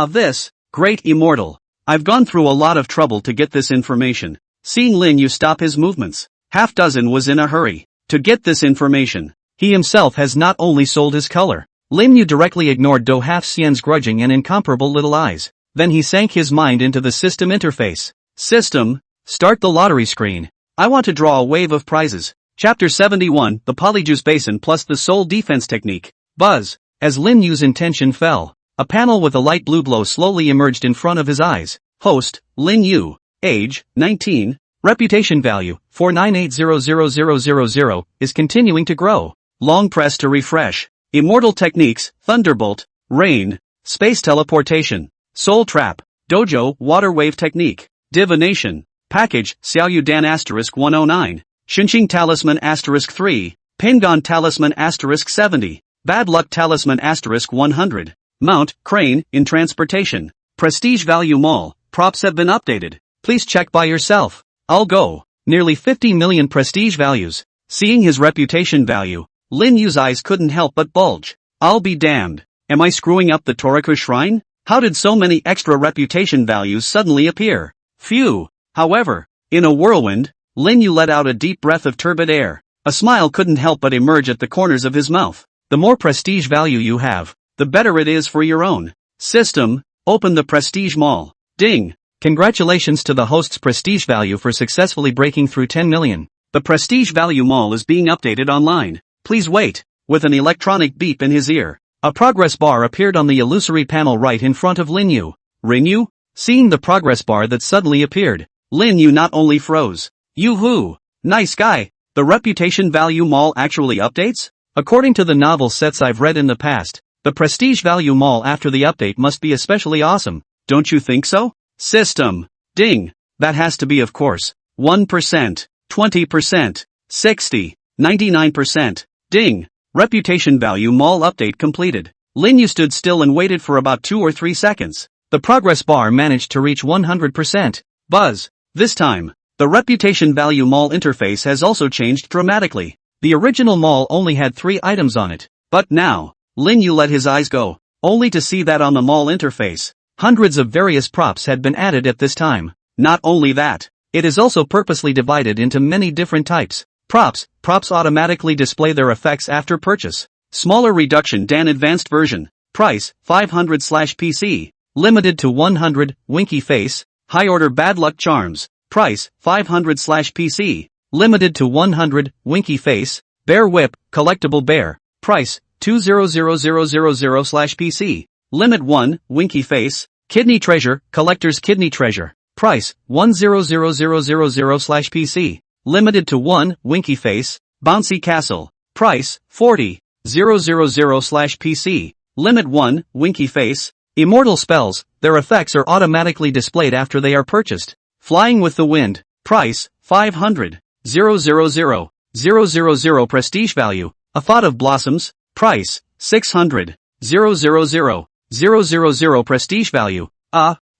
This, great Immortal. I've gone through a lot of trouble to get this information. Seeing Lin Yu stop his movements, half dozen was in a hurry to get this information. He himself has not only sold his color. Lin Yu directly ignored Do Half Xian's grudging and incomparable little eyes. Then he sank his mind into the system interface. System, start the lottery screen. I want to draw a wave of prizes. Chapter 71, the Polyjuice Basin plus the Soul Defense Technique. Buzz. As Lin Yu's intention fell, a panel with a light blue glow slowly emerged in front of his eyes. Host, Lin Yu. Age, 19. Reputation value, 4980000, is continuing to grow. Long press to refresh. Immortal techniques, Thunderbolt, Rain, Space Teleportation, Soul Trap, Dojo, Water Wave Technique, Divination, Package, Xiaoyu Dan *109, Xinqing Talisman *3, Pingon Talisman *70, Bad Luck Talisman *100, Mount, Crane, in Transportation, Prestige Value Mall, props have been updated. Please check by yourself. I'll go. Nearly 50 million prestige values. Seeing his reputation value, Lin Yu's eyes couldn't help but bulge. I'll be damned. Am I screwing up the Toraku Shrine? How did so many extra reputation values suddenly appear? Phew. However, in a whirlwind, Lin Yu let out a deep breath of turbid air. A smile couldn't help but emerge at the corners of his mouth. The more prestige value you have, the better it is for your own. System, open the Prestige Mall. Ding. Congratulations to the host's prestige value for successfully breaking through 10 million. The Prestige Value Mall is being updated online. Please wait. With an electronic beep in his ear, a progress bar appeared on the illusory panel right in front of Lin Yu. Ring you? Seeing the progress bar that suddenly appeared, Lin Yu not only froze. Yoo-hoo! Nice guy! The Reputation Value Mall actually updates? According to the novel sets I've read in the past, the Prestige Value Mall after the update must be especially awesome. Don't you think so? System. Ding. That has to be, of course. 1%, 20%, 60, 99%. Ding. Reputation Value Mall update completed. Lin Yu stood still and waited for about 2 or 3 seconds. The progress bar managed to reach 100%. Buzz. This time, the Reputation Value Mall interface has also changed dramatically. The original mall only had 3 items on it. But now, Lin Yu let his eyes go, only to see that on the mall interface, hundreds of various props had been added at this time. Not only that, it is also purposely divided into many different types. Props automatically display their effects after purchase. Smaller reduction than advanced version. Price, 500/PC. Limited to 100, Winky Face. High order bad luck charms. Price, 500/PC. Limited to 100, Winky Face. Bear Whip, collectible bear. Price, 200,000/PC. Limit 1, Winky Face. Kidney Treasure, Collector's Kidney Treasure. Price, 100,000/PC. Limited to 1, Winky Face. Bouncy Castle. Price, 40,000/PC. Limit 1, Winky Face. Immortal Spells, their effects are automatically displayed after they are purchased. Flying with the Wind. Price, 500,000/000 Prestige Value. A Thought of Blossoms. Price, 600,000/000 Prestige Value.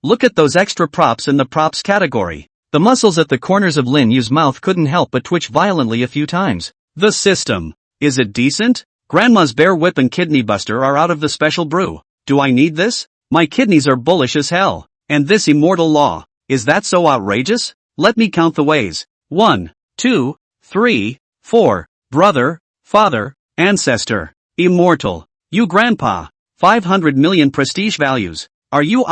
Look at those extra props in the props category. The muscles at the corners of Lin Yu's mouth couldn't help but twitch violently a few times. The system. Is it decent? Grandma's Bear Whip and Kidney Buster are out of the special brew. Do I need this? My kidneys are bullish as hell. And this Immortal Law. Is that so outrageous? Let me count the ways. 1, 2, 3, 4. Brother, father, ancestor. Immortal. You grandpa. 500 million prestige values. Are you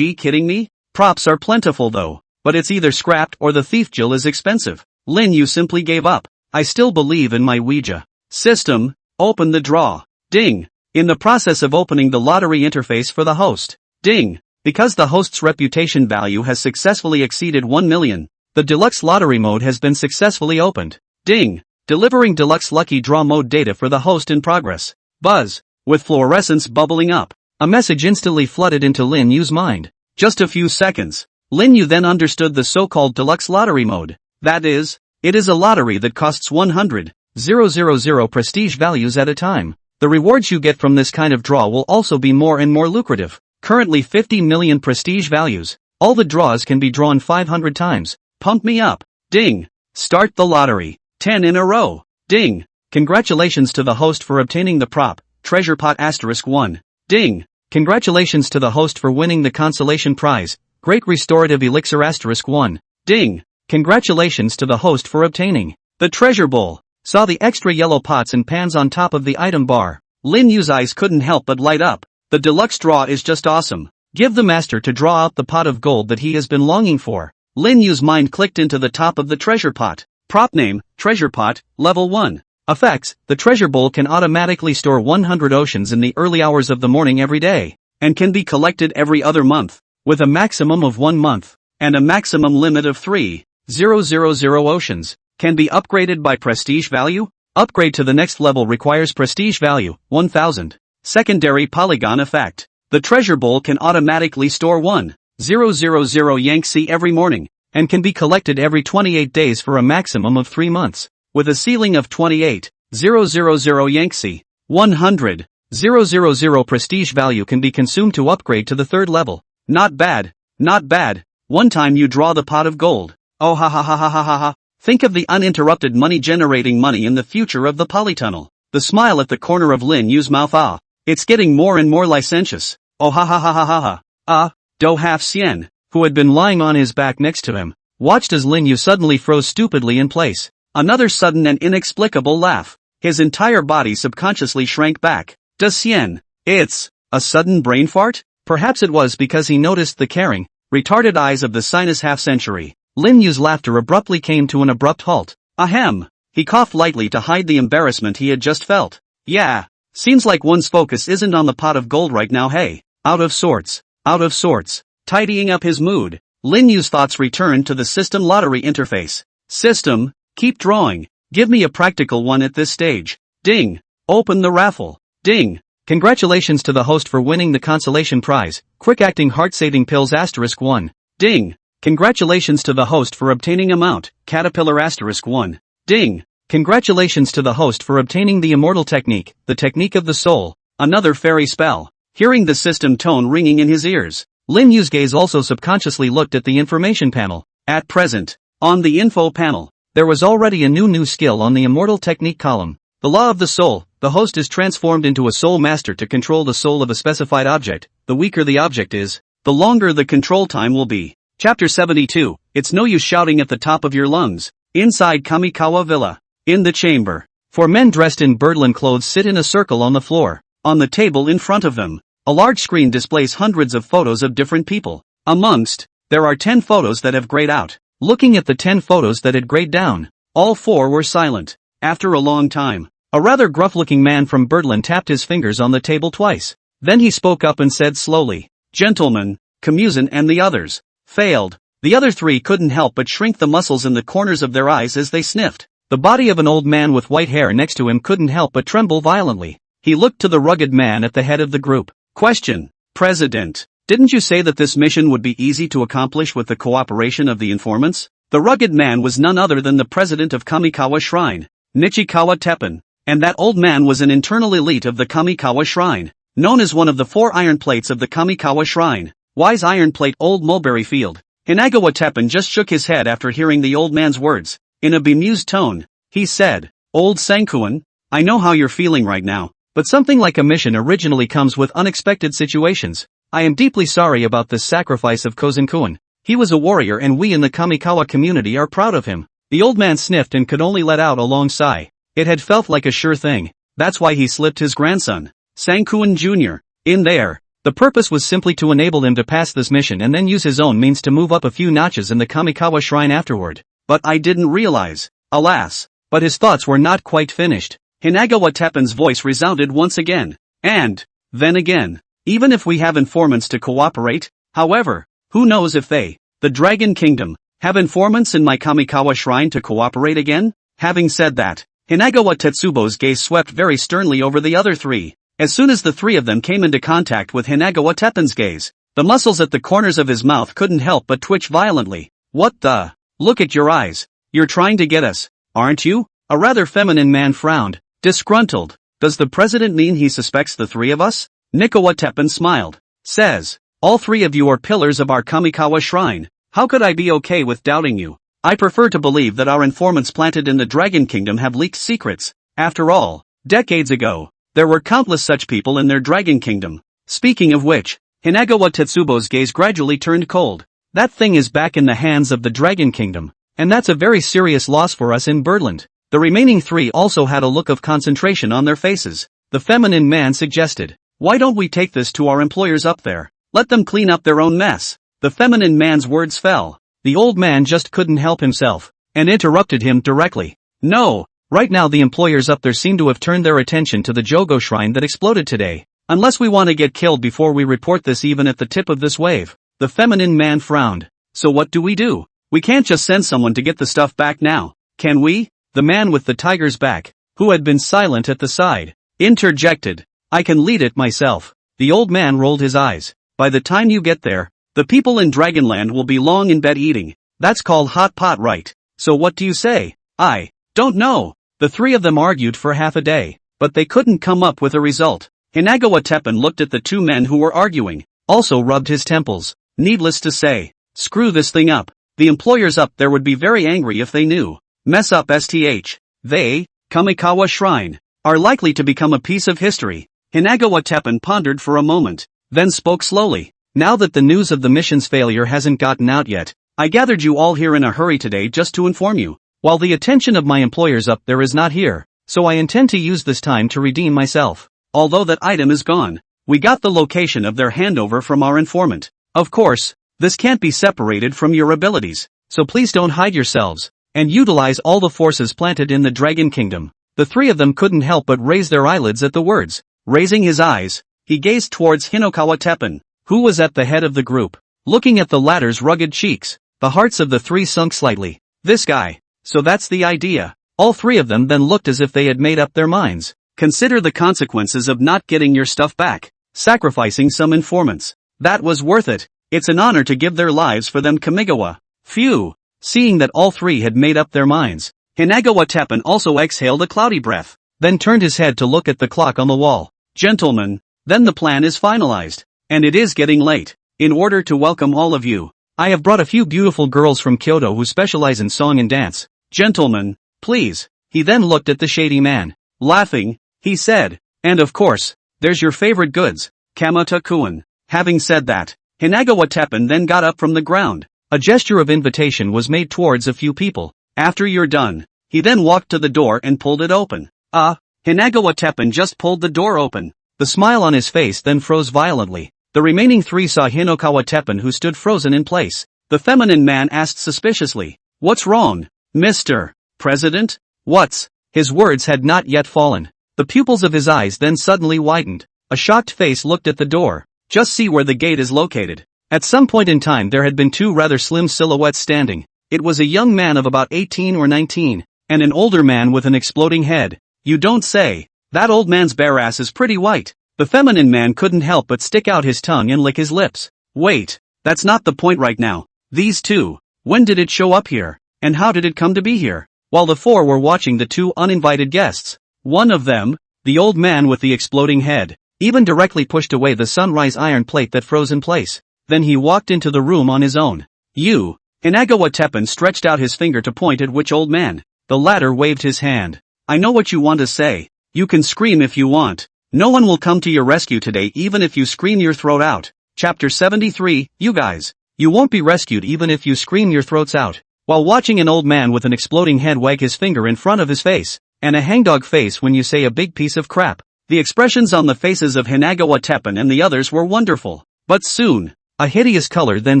kidding me? Props are plentiful though, but it's either scrapped or the thief Jill is expensive. Lin Yu simply gave up. I still believe in my Ouija. System, open the draw. Ding. In the process of opening the lottery interface for the host. Ding. Because the host's reputation value has successfully exceeded 1 million, the deluxe lottery mode has been successfully opened. Ding. Delivering deluxe lucky draw mode data for the host in progress. Buzz. With fluorescence bubbling up, a message instantly flooded into Lin Yu's mind. Just a few seconds. Lin Yu then understood the so-called deluxe lottery mode. That is, it is a lottery that costs 100,000 prestige values at a time. The rewards you get from this kind of draw will also be more and more lucrative. Currently 50 million prestige values. All the draws can be drawn 500 times. Pump me up. Ding. Start the lottery. 10 in a row. Ding. Congratulations to the host for obtaining the prop, Treasure Pot *1. Ding. Congratulations to the host for winning the consolation prize, Great Restorative Elixir *1. Ding. Congratulations to the host for obtaining the Treasure Bowl. saw the extra yellow pots and pans on top of the item bar. Lin Yu's eyes couldn't help but light up. The deluxe draw is just awesome. Give the master to draw out the pot of gold that he has been longing for. Lin Yu's mind clicked into the top of the treasure pot. Prop name, treasure pot, level 1. Effects, the treasure bowl can automatically store 100 oceans in the early hours of the morning every day, and can be collected every other month, with a maximum of 1 month, and a maximum limit of 3,000 oceans. Can be upgraded by prestige value. Upgrade to the next level requires prestige value, 1000. Secondary polygon effect. The treasure bowl can automatically store 1,000 Yangtze every morning, and can be collected every 28 days for a maximum of 3 months, with a ceiling of 28,000 Yangtze. 100,000 prestige value can be consumed to upgrade to the 3rd level. Not bad, not bad. One time you draw the pot of gold. Oh ha ha ha ha ha ha ha. Think of the uninterrupted money generating money in the future of the polytunnel. The smile at the corner of Lin Yu's mouth. Ah, it's getting more and more licentious. Oh ha ha ha ha ha ha. Ah, Do Half Xian, who had been lying on his back next to him, watched as Lin Yu suddenly froze stupidly in place. Another sudden and inexplicable laugh. His entire body subconsciously shrank back. Does Xian, it's a sudden brain fart? Perhaps it was because he noticed the caring, retarded eyes of the sinus half-century. Lin Yu's laughter abruptly came to an abrupt halt. Ahem. He coughed lightly to hide the embarrassment he had just felt. Yeah. Seems like one's focus isn't on the pot of gold right now. Hey. Out of sorts. Out of sorts. Tidying up his mood, Lin Yu's thoughts returned to the system lottery interface. System, keep drawing. Give me a practical one at this stage. Ding. Open the raffle. Ding. Congratulations to the host for winning the consolation prize, quick acting heart-saving pills *1. Ding. Congratulations to the host for obtaining amount, caterpillar *1. Ding. Congratulations to the host for obtaining the immortal technique, the technique of the soul, another fairy spell. Hearing the system tone ringing in his ears, Lin Yu's gaze also subconsciously looked at the information panel. At present, on the info panel, there was already a new skill on the immortal technique column. The law of the soul. The host is transformed into a soul master to control the soul of a specified object. The weaker the object is, the longer the control time will be. Chapter 72. It's no use shouting at the top of your lungs. Inside Kamikawa Villa. In the chamber. 4 men dressed in birdland clothes sit in a circle on the floor. On the table in front of them, a large screen displays hundreds of photos of different people. Amongst, there are 10 photos that have grayed out. Looking at the 10 photos that had grayed down, all 4 were silent. After a long time, a rather gruff-looking man from Birdland tapped his fingers on the table twice. Then he spoke up and said slowly, "Gentlemen, Kamuzan and the others failed." The other 3 couldn't help but shrink the muscles in the corners of their eyes as they sniffed. The body of an old man with white hair next to him couldn't help but tremble violently. He looked to the rugged man at the head of the group. Question. President, didn't you say that this mission would be easy to accomplish with the cooperation of the informants? The rugged man was none other than the president of Kamikawa Shrine, Nichikawa Teppen. And that old man was an internal elite of the Kamikawa Shrine, known as one of the 4 iron plates of the Kamikawa Shrine. Wise iron plate Old Mulberry Field. Hinagawa Teppen just shook his head after hearing the old man's words. In a bemused tone, he said, "Old Sankuan, I know how you're feeling right now, but something like a mission originally comes with unexpected situations. I am deeply sorry about this sacrifice of Kozenkuan. He was a warrior and we in the Kamikawa community are proud of him." The old man sniffed and could only let out a long sigh. It had felt like a sure thing. That's why he slipped his grandson, Sankuan Jr., in there. The purpose was simply to enable him to pass this mission and then use his own means to move up a few notches in the Kamikawa Shrine afterward. But I didn't realize. Alas. But his thoughts were not quite finished. Hinagawa Teppen's voice resounded once again. And, then again, even if we have informants to cooperate, however, who knows if they, the Dragon Kingdom, have informants in my Kamikawa Shrine to cooperate again? Having said that, Hinagawa Tetsubo's gaze swept very sternly over the other 3. As soon as the 3 of them came into contact with Hinagawa Teppen's gaze, the muscles at the corners of his mouth couldn't help but twitch violently. What the? Look at your eyes. You're trying to get us, aren't you? A rather feminine man frowned, disgruntled. Does the president mean he suspects the 3 of us? Nikawa Teppen smiled. Says, all 3 of you are pillars of our Kamikawa Shrine. How could I be okay with doubting you? I prefer to believe that our informants planted in the Dragon Kingdom have leaked secrets. After all, decades ago, there were countless such people in their Dragon Kingdom. Speaking of which, Hinagawa Tetsubo's gaze gradually turned cold. That thing is back in the hands of the Dragon Kingdom, and that's a very serious loss for us in Birdland. The remaining three also had a look of concentration on their faces. The feminine man suggested, "Why don't we take this to our employers up there? Let them clean up their own mess." The feminine man's words fell. The old man just couldn't help himself, and interrupted him directly. "No, right now the employers up there seem to have turned their attention to the Jogo shrine that exploded today. Unless we want to get killed before we report this even at the tip of this wave." The feminine man frowned. "So what do? We can't just send someone to get the stuff back now, can we?" The man with the tiger's back, who had been silent at the side, interjected. "I can lead it myself." The old man rolled his eyes. "By the time you get there, the people in Dragonland will be long in bed eating. That's called hot pot, right? So what do you say?" "I don't know." The three of them argued for half a day, but they couldn't come up with a result. Hinagawa Teppan looked at the two men who were arguing, also rubbed his temples. Needless to say, screw this thing up. The employers up there would be very angry if they knew. Mess up STH. They, Kamikawa Shrine, are likely to become a piece of history. Hinagawa Teppan pondered for a moment, then spoke slowly. "Now that the news of the mission's failure hasn't gotten out yet, I gathered you all here in a hurry today just to inform you. While the attention of my employers up there is not here, so I intend to use this time to redeem myself. Although that item is gone, we got the location of their handover from our informant. Of course, this can't be separated from your abilities, so please don't hide yourselves, and utilize all the forces planted in the Dragon Kingdom." The three of them couldn't help but raise their eyelids at the words. Raising his eyes, he gazed towards Hinagawa Teppan, who was at the head of the group. Looking at the latter's rugged cheeks, the hearts of the three sunk slightly. This guy. So that's the idea. All three of them then looked as if they had made up their minds. "Consider the consequences of not getting your stuff back. Sacrificing some informants. That was worth it. It's an honor to give their lives for them, Kamigawa." Phew. Seeing that all three had made up their minds, Hinagawa Teppan also exhaled a cloudy breath, then turned his head to look at the clock on the wall. "Gentlemen, then the plan is finalized, and it is getting late. In order to welcome all of you, I have brought a few beautiful girls from Kyoto who specialize in song and dance. Gentlemen, please." He then looked at the shady man. Laughing, he said, "And of course, there's your favorite goods, Kamata-kun." Having said that, Hinagawa Teppan then got up from the ground. A gesture of invitation was made towards a few people. "After you're done." He then walked to the door and pulled it open. Hinagawa Teppan just pulled the door open. The smile on his face then froze violently. The remaining three saw Hinagawa Teppan, who stood frozen in place. The feminine man asked suspiciously, "What's wrong, Mr. President?" "What's?" His words had not yet fallen. The pupils of his eyes then suddenly widened. A shocked face looked at the door. "Just see where the gate is located." At some point in time there had been two rather slim silhouettes standing. It was a young man of about 18 or 19, and an older man with an exploding head. "You don't say. That old man's bare ass is pretty white." The feminine man couldn't help but stick out his tongue and lick his lips. "Wait, that's not the point right now. These two, when did it show up here, and how did it come to be here?" While the four were watching the two uninvited guests, one of them, the old man with the exploding head, even directly pushed away the sunrise iron plate that froze in place. Then he walked into the room on his own. "You." Hinagawa Teppan stretched out his finger to point at which old man. The latter waved his hand. "I know what you want to say. You can scream if you want. No one will come to your rescue today even if you scream your throat out." Chapter 73, You guys. You won't be rescued even if you scream your throats out. While watching an old man with an exploding head wag his finger in front of his face, and a hangdog face when you say a big piece of crap, the expressions on the faces of Hinagawa Teppan and the others were wonderful. But soon, a hideous color then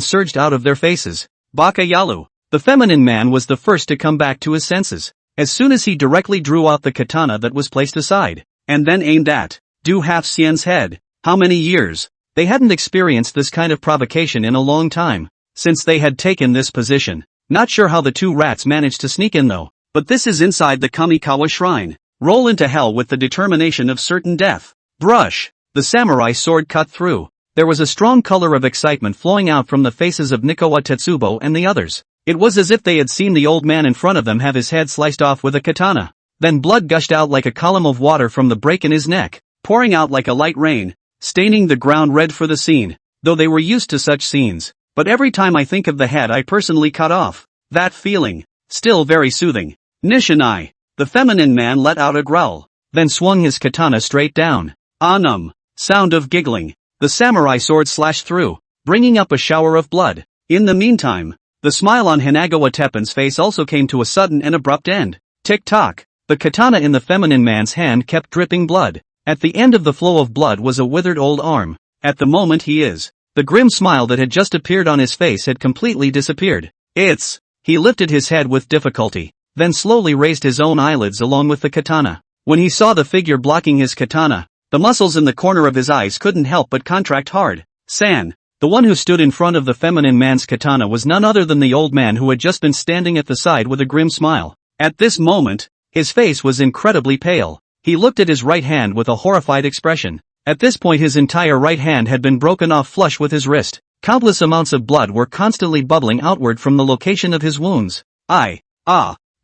surged out of their faces. Baka Yalu. The feminine man was the first to come back to his senses, as soon as he directly drew out the katana that was placed aside, and then aimed at Du Half-Xian's head. How many years? They hadn't experienced this kind of provocation in a long time, since they had taken this position. Not sure how the two rats managed to sneak in though, but this is inside the Kamikawa Shrine. Roll into hell with the determination of certain death. Brush. The samurai sword cut through. There was a strong color of excitement flowing out from the faces of Nikawa Tetsubo and the others. It was as if they had seen the old man in front of them have his head sliced off with a katana. Then blood gushed out like a column of water from the break in his neck, pouring out like a light rain, staining the ground red for the scene. Though they were used to such scenes, but every time I think of the head I personally cut off, that feeling, still very soothing. Nishinai. The feminine man let out a growl, then swung his katana straight down. Anum. Sound of giggling. The samurai sword slashed through, bringing up a shower of blood. In the meantime, the smile on Hinagawa Teppan's face also came to a sudden and abrupt end. Tick-tock. The katana in the feminine man's hand kept dripping blood. At the end of the flow of blood was a withered old arm. At the moment the grim smile that had just appeared on his face had completely disappeared. He lifted his head with difficulty, then slowly raised his own eyelids along with the katana. When he saw the figure blocking his katana, the muscles in the corner of his eyes couldn't help but contract hard. San, the one who stood in front of the feminine man's katana, was none other than the old man who had just been standing at the side with a grim smile. At this moment, his face was incredibly pale. He looked at his right hand with a horrified expression. At this point his entire right hand had been broken off flush with his wrist. Countless amounts of blood were constantly bubbling outward from the location of his wounds.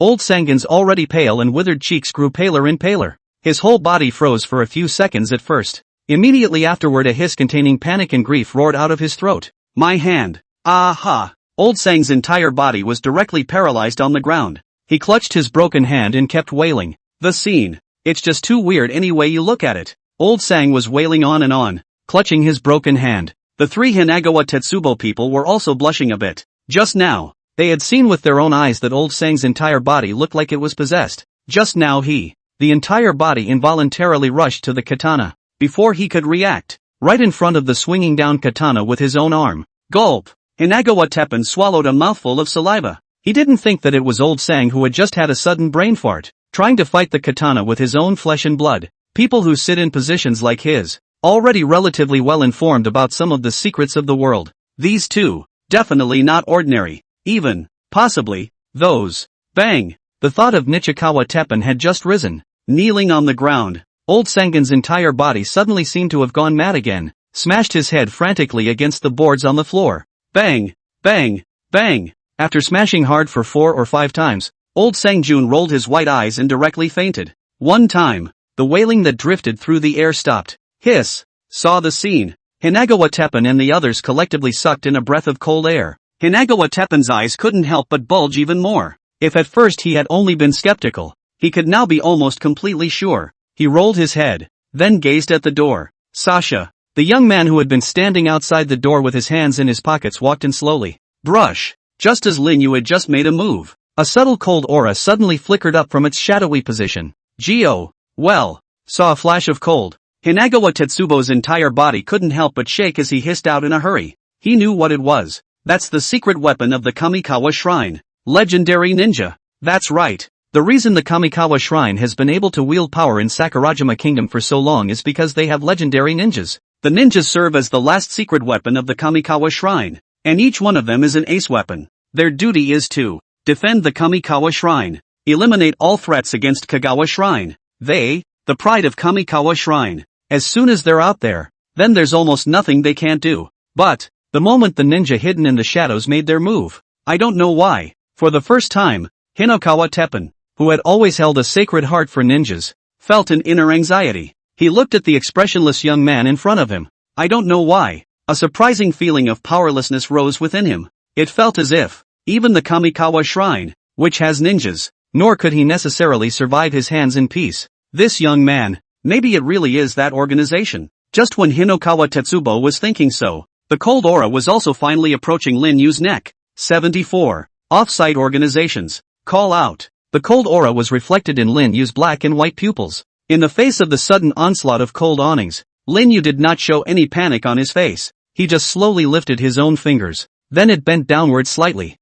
Old Sangan's already pale and withered cheeks grew paler and paler. His whole body froze for a few seconds at first. Immediately afterward a hiss containing panic and grief roared out of his throat. My hand! Aha! Old Sang's entire body was directly paralyzed on the ground. He clutched his broken hand and kept wailing. The scene. It's just too weird any way you look at it. Old Sang was wailing on and on, clutching his broken hand. The three Hinagawa Tetsubo people were also blushing a bit. Just now, they had seen with their own eyes that Old Sang's entire body looked like it was possessed. Just now the entire body involuntarily rushed to the katana. Before he could react, right in front of the swinging down katana with his own arm. Gulp! Hinagawa Teppen swallowed a mouthful of saliva. He didn't think that it was Old Sang who had just had a sudden brain fart, trying to fight the katana with his own flesh and blood. People who sit in positions like his, already relatively well informed about some of the secrets of the world. These two, definitely not ordinary, even, possibly, those. Bang! The thought of Nichikawa Teppen had just risen. Kneeling on the ground, Old Sangan's entire body suddenly seemed to have gone mad again, smashed his head frantically against the boards on the floor. Bang! Bang! Bang! After smashing hard for 4 or 5 times, Old Sangjun rolled his white eyes and directly fainted. One time, the wailing that drifted through the air stopped. Hiss! Saw the scene. Hinagawa Teppen and the others collectively sucked in a breath of cold air. Hinagawa Teppen's eyes couldn't help but bulge even more. If at first he had only been skeptical, he could now be almost completely sure. He rolled his head, then gazed at the door. Sasha, the young man who had been standing outside the door with his hands in his pockets, walked in slowly. Brush! Just as Lin Yu had just made a move, a subtle cold aura suddenly flickered up from its shadowy position. Geo, well, saw a flash of cold. Hinagawa Tetsubo's entire body couldn't help but shake as he hissed out in a hurry. He knew what it was. That's the secret weapon of the Kamikawa Shrine. Legendary ninja. That's right. The reason the Kamikawa Shrine has been able to wield power in Sakurajima Kingdom for so long is because they have legendary ninjas. The ninjas serve as the last secret weapon of the Kamikawa Shrine, and each one of them is an ace weapon. Their duty is to defend the Kamikawa Shrine, eliminate all threats against Kagawa Shrine. The pride of Kamikawa Shrine. As soon as they're out there, then there's almost nothing they can't do. But, the moment the ninja hidden in the shadows made their move, I don't know why, for the first time, Hinakawa Teppen, who had always held a sacred heart for ninjas, felt an inner anxiety. He looked at the expressionless young man in front of him. I don't know why, a surprising feeling of powerlessness rose within him. It felt as if, even the Kamikawa Shrine, which has ninjas, nor could he necessarily survive his hands in peace. This young man, maybe it really is that organization. Just when Hinakawa Tetsubo was thinking so, the cold aura was also finally approaching Lin Yu's neck. 74. Off-site organizations. Call out. The cold aura was reflected in Lin Yu's black and white pupils. In the face of the sudden onslaught of cold awnings, Lin Yu did not show any panic on his face. He just slowly lifted his own fingers. Then it bent downward slightly.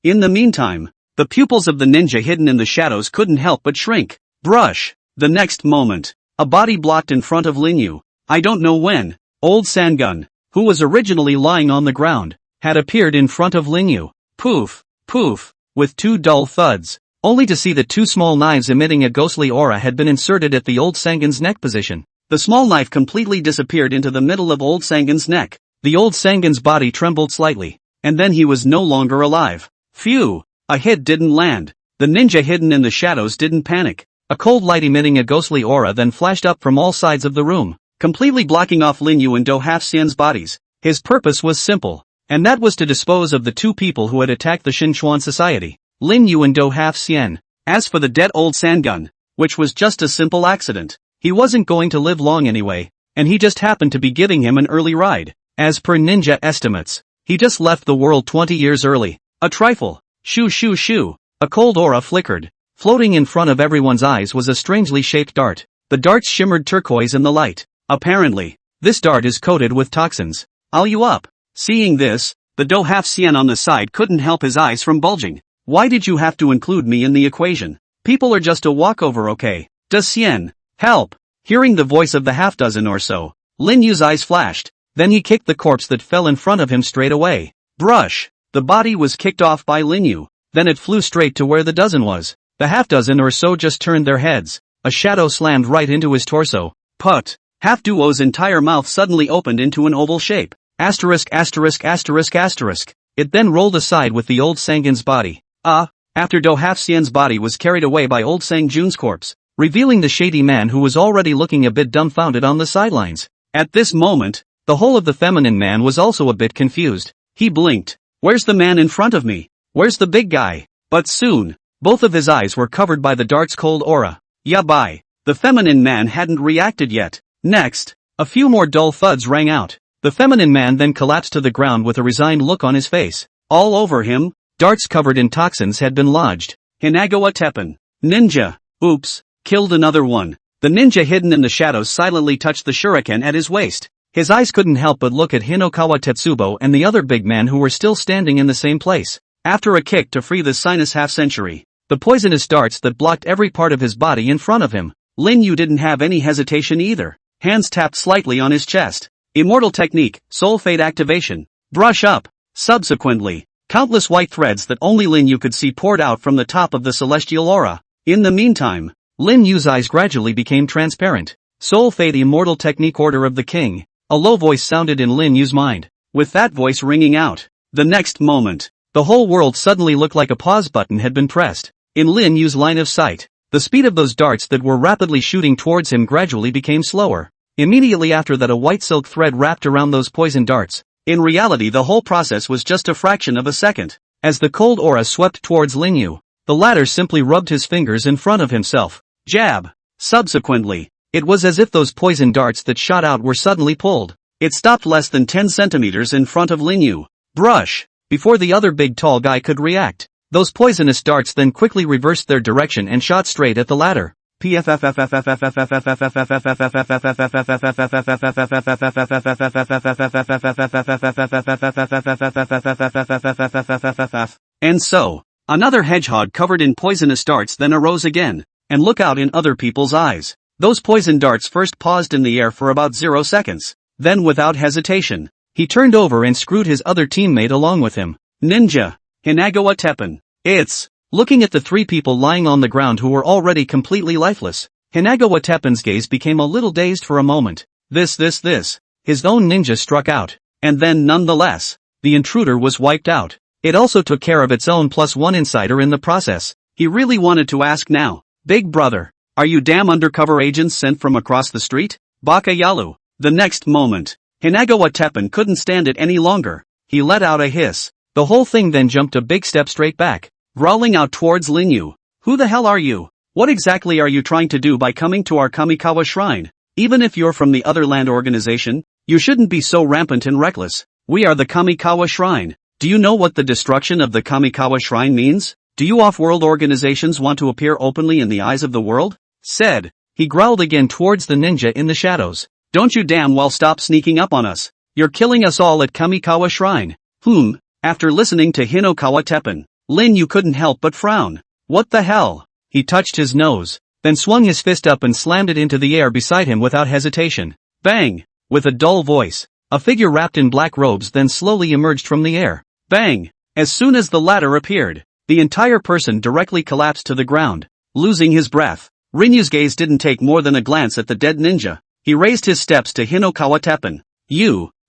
In the meantime, the pupils of the ninja hidden in the shadows couldn't help but shrink. Brush. The next moment, a body blocked in front of Lin Yu. I don't know when, Old Sangun, who was originally lying on the ground, had appeared in front of Lin Yu. Poof, poof, with 2 dull thuds, only to see that 2 small knives emitting a ghostly aura had been inserted at the Old Sangun's neck position. The small knife completely disappeared into the middle of Old Sangun's neck. The Old Sangun's body trembled slightly, and then he was no longer alive. Phew, a hit didn't land. The ninja hidden in the shadows didn't panic. A cold light emitting a ghostly aura then flashed up from all sides of the room, completely blocking off Lin Yu and Do Half Xian's bodies. His purpose was simple, and that was to dispose of the 2 people who had attacked the Xinchuan society, Lin Yu and Do Half Xian. As for the dead Old Sangun, which was just a simple accident, he wasn't going to live long anyway, and he just happened to be giving him an early ride. As per ninja estimates, he just left the world 20 years early. A trifle. Shoo shoo shoo. A cold aura flickered, Floating in front of everyone's eyes was a strangely shaped dart. The darts shimmered turquoise in the light. Apparently, this dart is coated with toxins. All you up. Seeing this, the Do half Xian on the side couldn't help his eyes from bulging. Why did you have to include me in the equation? People are just a walkover, okay? Does Xian help? Hearing the voice of the half dozen or so, Lin Yu's eyes flashed. Then he kicked the corpse that fell in front of him straight away. Brush! The body was kicked off by Lin Yu. Then it flew straight to where the dozen was. The half dozen or so just turned their heads. A shadow slammed right into his torso. Put! Half Duo's entire mouth suddenly opened into an oval shape. Asterisk asterisk asterisk asterisk. It then rolled aside with the old Sangan's body. After Do half Xian's body was carried away by old Sang Jun's corpse, revealing the shady man who was already looking a bit dumbfounded on the sidelines. At this moment, the whole of the feminine man was also a bit confused. He blinked. Where's the man in front of me? Where's the big guy? But soon, both of his eyes were covered by the dart's cold aura. Yeah, bye. The feminine man hadn't reacted yet. Next, a few more dull thuds rang out. The feminine man then collapsed to the ground with a resigned look on his face. All over him, darts covered in toxins had been lodged. Hinagawa Teppen. Ninja. Oops. Killed another one. The ninja hidden in the shadows silently touched the shuriken at his waist. His eyes couldn't help but look at Hinokawa Tetsubo and the other big man who were still standing in the same place. After a kick to free the sinus half-century, the poisonous darts that blocked every part of his body in front of him, Lin Yu didn't have any hesitation either. Hands tapped slightly on his chest. Immortal technique, soul fade activation. Brush up. Subsequently, countless white threads that only Lin Yu could see poured out from the top of the celestial aura. In the meantime, Lin Yu's eyes gradually became transparent. Soul fade immortal technique order of the king. A low voice sounded in Lin Yu's mind. With that voice ringing out, the next moment, the whole world suddenly looked like a pause button had been pressed. In Lin Yu's line of sight, the speed of those darts that were rapidly shooting towards him gradually became slower. Immediately after that, a white silk thread wrapped around those poison darts. In reality, the whole process was just a fraction of a second. As the cold aura swept towards Lin Yu, the latter simply rubbed his fingers in front of himself. Jab. Subsequently, it was as if those poison darts that shot out were suddenly pulled. It stopped less than 10 centimeters in front of Lin Yu. Brush. Before the other big tall guy could react, those poisonous darts then quickly reversed their direction and shot straight at the latter. And so, another hedgehog covered in poisonous darts then arose again, and look out in other people's eyes. Those poison darts first paused in the air for about 0 seconds. Then without hesitation, he turned over and screwed his other teammate along with him. Ninja. Hinagawa Teppen. It's. Looking at the three people lying on the ground who were already completely lifeless, Hinagawa Teppen's gaze became a little dazed for a moment. This. His own ninja struck out. And then nonetheless, the intruder was wiped out. It also took care of its own +1 insider in the process. He really wanted to ask now. Big brother, are you damn undercover agents sent from across the street? Baka Yalu. The next moment, Hinagawa Teppen couldn't stand it any longer. He let out a hiss. The whole thing then jumped a big step straight back, growling out towards Lin Yu. Who the hell are you? What exactly are you trying to do by coming to our Kamikawa shrine? Even if you're from the other land organization, you shouldn't be so rampant and reckless. We are the Kamikawa shrine. Do you know what the destruction of the Kamikawa shrine means? Do you off-world organizations want to appear openly in the eyes of the world? Said. He growled again towards the ninja in the shadows. Don't you damn well stop sneaking up on us. You're killing us all at Kamikawa shrine. After listening to Hinokawa Teppen, Lin Yu couldn't help but frown. What the hell? He touched his nose, then swung his fist up and slammed it into the air beside him without hesitation. Bang! With a dull voice, a figure wrapped in black robes then slowly emerged from the air. Bang! As soon as the latter appeared, the entire person directly collapsed to the ground, losing his breath. Rinyu's gaze didn't take more than a glance at the dead ninja. He raised his steps to Hinokawa Teppen.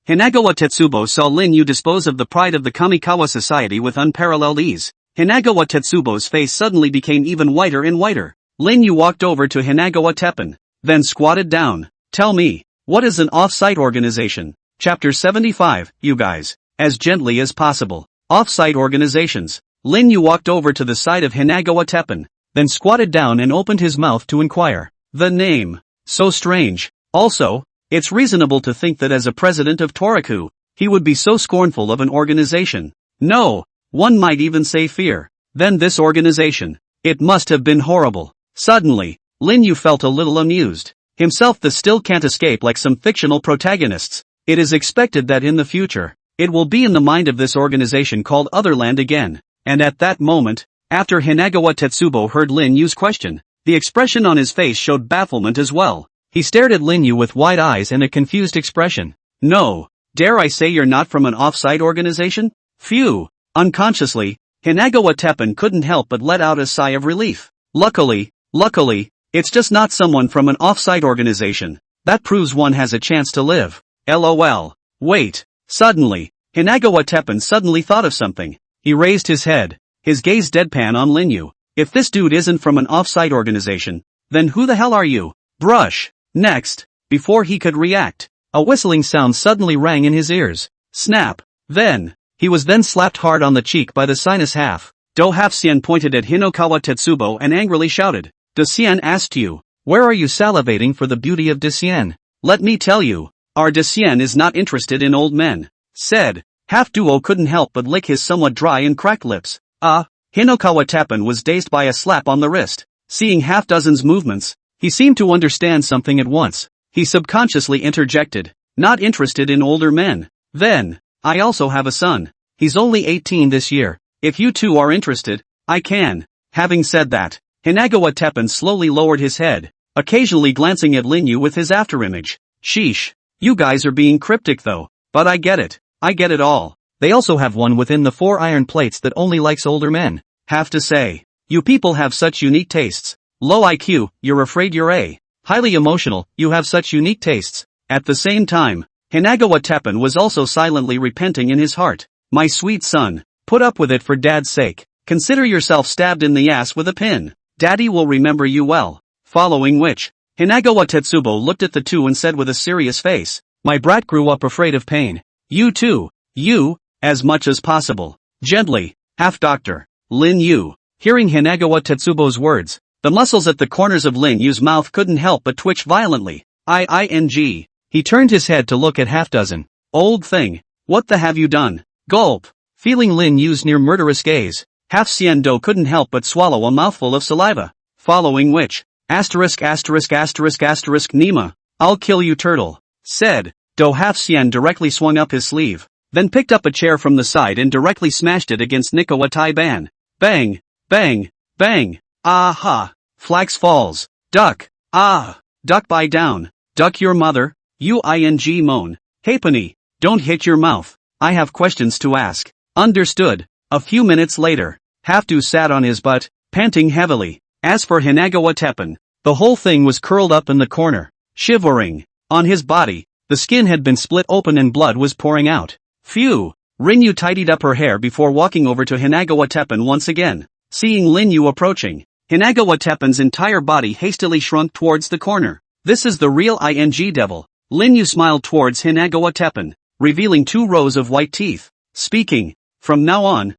Hinagawa Tetsubo saw Lin Yu dispose of the pride of the Kamikawa society with unparalleled ease. Hinagawa Tetsubo's face suddenly became even whiter and whiter. Lin Yu walked over to Hinagawa Teppen, then squatted down. Tell me, what is an off-site organization? Chapter 75, you guys. As gently as possible. Off-site organizations. Lin Yu walked over to the side of Hinagawa Teppen, then squatted down and opened his mouth to inquire. The name. So strange. Also, it's reasonable to think that as a president of Toraku, he would be so scornful of an organization. No, one might even say fear. Then this organization. It must have been horrible. Suddenly, Lin Yu felt a little amused. Himself the still can't escape like some fictional protagonists. It is expected that in the future, it will be in the mind of this organization called Otherland again. And at that moment, after Hinagawa Tetsubo heard Lin Yu's question, the expression on his face showed bafflement as well. He stared at Lin Yu with wide eyes and a confused expression. No, dare I say you're not from an off-site organization? Phew. Unconsciously, Hinagawa Teppen couldn't help but let out a sigh of relief. Luckily, it's just not someone from an off-site organization. That proves one has a chance to live. LOL. Wait. Suddenly, Hinagawa Teppen suddenly thought of something. He raised his head, his gaze deadpan on Lin Yu. If this dude isn't from an off-site organization, then who the hell are you? Brush. Next, before he could react, a whistling sound suddenly rang in his ears. Snap. He was then slapped hard on the cheek by the sinus half. Do Half Xian pointed at Hinagawa Tetsubo and angrily shouted. De Xian asked you, where are you salivating for the beauty of De Xian? Let me tell you, our De Xian is not interested in old men. Said. Half Duo couldn't help but lick his somewhat dry and cracked lips. Hinagawa Teppen was dazed by a slap on the wrist. Seeing half dozen's movements, he seemed to understand something at once. He subconsciously interjected. Not interested in older men. Then, I also have a son. He's only 18 this year. If you two are interested, I can. Having said that, Hinagawa Teppen slowly lowered his head, occasionally glancing at Lin Yu with his afterimage. Sheesh. You guys are being cryptic though. But I get it. I get it all. They also have one within the 4 iron plates that only likes older men. Have to say, you people have such unique tastes. Low IQ, you're afraid you're A. Highly emotional, you have such unique tastes. At the same time, Hinagawa Teppen was also silently repenting in his heart. My sweet son, put up with it for dad's sake. Consider yourself stabbed in the ass with a pin. Daddy will remember you well. Following which, Hinagawa Tetsubo looked at the two and said with a serious face, my brat grew up afraid of pain. You too. You, as much as possible. Gently, half-doctor. Lin Yu. Hearing Hinagawa Tetsubo's words, the muscles at the corners of Lin Yu's mouth couldn't help but twitch violently. Ing. He turned his head to look at half-dozen. Old thing. What the have you done? Gulp. Feeling Lin Yu's near murderous gaze, Half Xian Do couldn't help but swallow a mouthful of saliva. Following which, Nima. I'll kill you turtle. Said. Do Half Xian directly swung up his sleeve, then picked up a chair from the side and directly smashed it against Nikawa Tai-ban. Bang, bang, bang. Aha. Flax falls. Duck. Duck by down. Duck your mother. Ing moan. Halfpenny. Don't hit your mouth. I have questions to ask. Understood. A few minutes later, Half-Do sat on his butt, panting heavily. As for Hinagawa Teppen, the whole thing was curled up in the corner, shivering. On his body, the skin had been split open and blood was pouring out. Phew. Lin Yu tidied up her hair before walking over to Hinagawa Teppen once again. Seeing Lin Yu approaching, Hinagawa Teppen's entire body hastily shrunk towards the corner. This is the real ing devil. Lin Yu smiled towards Hinagawa Teppen, revealing 2 rows of white teeth. Speaking. From now on,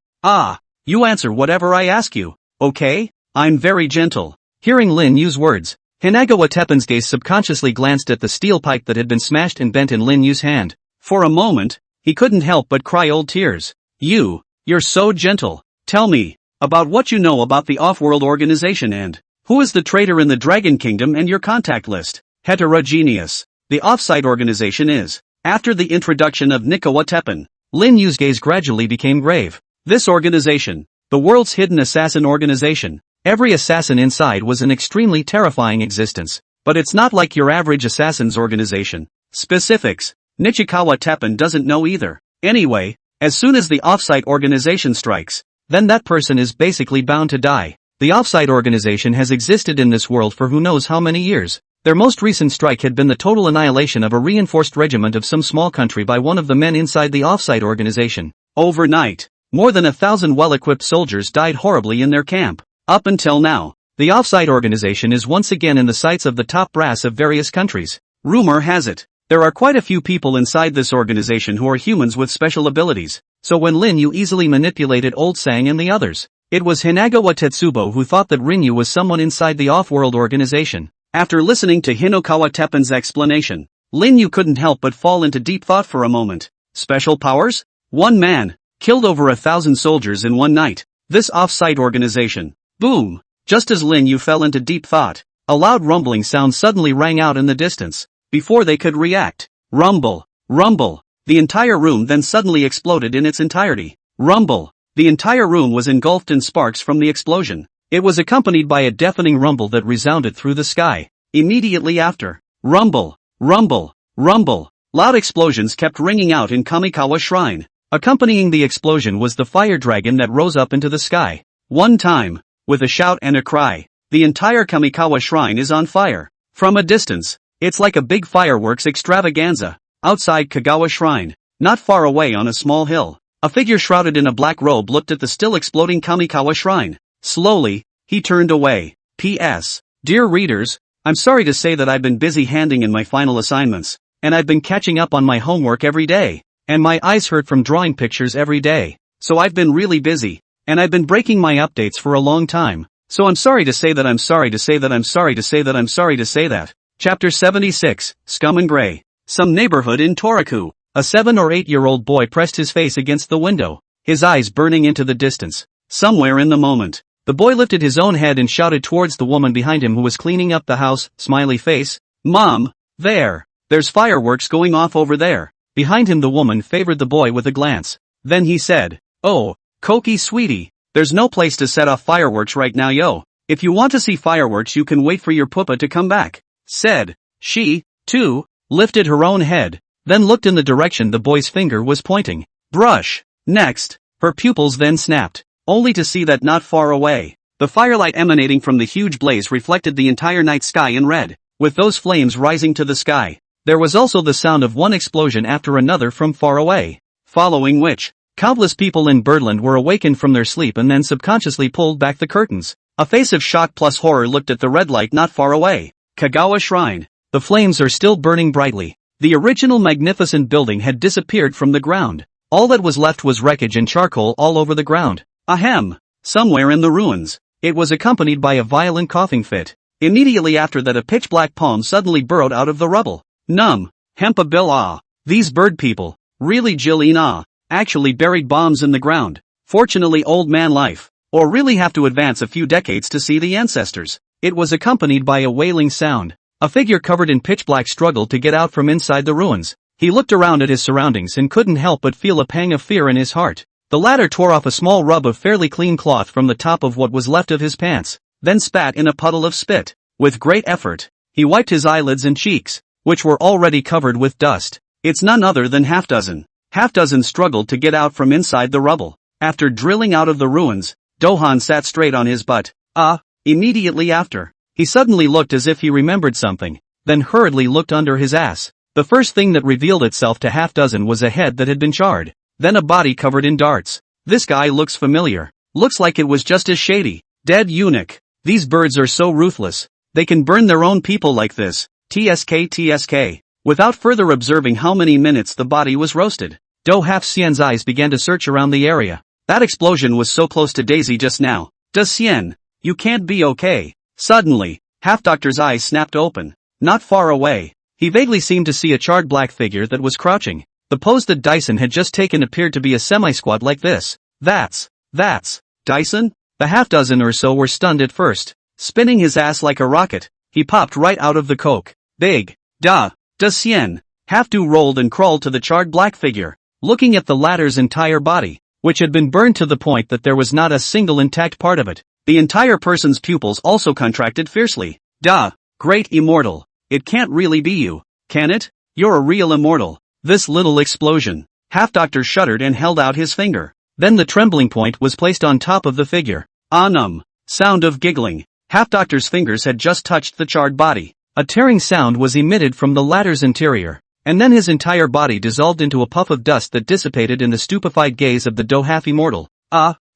you answer whatever I ask you, okay? I'm very gentle. Hearing Lin Yu's words, Hinagawa Teppen's gaze subconsciously glanced at the steel pipe that had been smashed and bent in Lin Yu's hand. For a moment, he couldn't help but cry old tears. You're so gentle. Tell me, about what you know about the off-world organization and who is the traitor in the Dragon Kingdom and your contact list. Heterogeneous. The off-site organization is. After the introduction of Nikawa Teppen, Lin Yu's gaze gradually became grave. This organization, the world's hidden assassin organization, every assassin inside was an extremely terrifying existence. But it's not like your average assassin's organization. Specifics, Nichikawa Teppen doesn't know either. Anyway, as soon as the off-site organization strikes, then that person is basically bound to die. The off-site organization has existed in this world for who knows how many years. Their most recent strike had been the total annihilation of a reinforced regiment of some small country by one of the men inside the off-site organization. Overnight, more than 1,000 well-equipped soldiers died horribly in their camp. Up until now, the off-site organization is once again in the sights of the top brass of various countries. Rumor has it, there are quite a few people inside this organization who are humans with special abilities. So when Lin Yu easily manipulated Old Sang and the others, it was Hinagawa Tetsubo who thought that Lin Yu was someone inside the off-world organization. After listening to Hinagawa Teppen's explanation, Lin Yu couldn't help but fall into deep thought for a moment. Special powers? One man, killed over 1,000 soldiers in one night. This off-site organization. Boom. Just as Lin Yu fell into deep thought, a loud rumbling sound suddenly rang out in the distance. Before they could react, rumble, rumble. The entire room then suddenly exploded in its entirety. Rumble. The entire room was engulfed in sparks from the explosion. It was accompanied by a deafening rumble that resounded through the sky. Immediately after, rumble, rumble, rumble. Loud explosions kept ringing out in Kamikawa Shrine. Accompanying the explosion was the fire dragon that rose up into the sky. One time, with a shout and a cry, the entire Kamikawa Shrine is on fire. From a distance, it's like a big fireworks extravaganza. Outside Kagawa Shrine, not far away on a small hill, a figure shrouded in a black robe looked at the still exploding Kamikawa Shrine. Slowly, he turned away. P.S. Dear readers, I'm sorry to say that I've been busy handing in my final assignments, and I've been catching up on my homework every day, and my eyes hurt from drawing pictures every day, so I've been really busy, and I've been breaking my updates for a long time, so I'm sorry to say that I'm sorry to say that I'm sorry to say that I'm sorry to say that. Chapter 76, Scum and Grey. Some neighborhood in Toraku. A 7 or 8-year-old boy pressed his face against the window, his eyes burning into the distance. Somewhere in the moment, the boy lifted his own head and shouted towards the woman behind him who was cleaning up the house, smiley face. Mom, there's fireworks going off over there. Behind him the woman favored the boy with a glance. Then he said, oh, Koki sweetie, there's no place to set off fireworks right now yo. If you want to see fireworks you can wait for your pupa to come back. Said. She, too, lifted her own head, then looked in the direction the boy's finger was pointing. Brush. Next, her pupils then snapped, only to see that not far away, the firelight emanating from the huge blaze reflected the entire night sky in red, with those flames rising to the sky. There was also the sound of one explosion after another from far away, following which, countless people in Birdland were awakened from their sleep and then subconsciously pulled back the curtains. A face of shock plus horror looked at the red light not far away. Kagawa Shrine. The flames are still burning brightly. The original magnificent building had disappeared from the ground. All that was left was wreckage and charcoal all over the ground. Ahem. Somewhere in the ruins. It was accompanied by a violent coughing fit. Immediately after that a pitch-black palm suddenly burrowed out of the rubble. Hempa Bill ah. These bird people, really Jillian ah, actually buried bombs in the ground. Fortunately old man life, or really have to advance a few decades to see the ancestors. It was accompanied by a wailing sound. A figure covered in pitch black struggled to get out from inside the ruins. He looked around at his surroundings and couldn't help but feel a pang of fear in his heart. The latter tore off a small rub of fairly clean cloth from the top of what was left of his pants, then spat in a puddle of spit. With great effort, he wiped his eyelids and cheeks, which were already covered with dust. It's none other than Half Dozen. Half Dozen struggled to get out from inside the rubble. After drilling out of the ruins, Dohan sat straight on his butt. Immediately after, he suddenly looked as if he remembered something, then hurriedly looked under his ass. The first thing that revealed itself to Half Dozen was a head that had been charred, then a body covered in darts. This guy looks familiar. Looks like it was just as shady. Dead eunuch. These birds are so ruthless. They can burn their own people like this. TSK. Without further observing how many minutes the body was roasted, Do Half Xian's eyes began to search around the area. That explosion was so close to Daisy just now. Da Xian, you can't be okay. Suddenly, Half Doctor's eyes snapped open. Not far away, he vaguely seemed to see a charred black figure that was crouching. The pose that Dyson had just taken appeared to be a semi-squat like this. That's Dyson? The half dozen or so were stunned at first. Spinning his ass like a rocket, he popped right out of the coke. Big. Da Xian. Half-Do rolled and crawled to the charred black figure, looking at the latter's entire body, which had been burned to the point that there was not a single intact part of it. The entire person's pupils also contracted fiercely. Great Immortal. It can't really be you, can it? You're a real immortal. This little explosion. Half-Doctor shuddered and held out his finger. Then the trembling point was placed on top of the figure. Sound of giggling. Half-Doctor's fingers had just touched the charred body. A tearing sound was emitted from the latter's interior, and then his entire body dissolved into a puff of dust that dissipated in the stupefied gaze of the Do Half Immortal.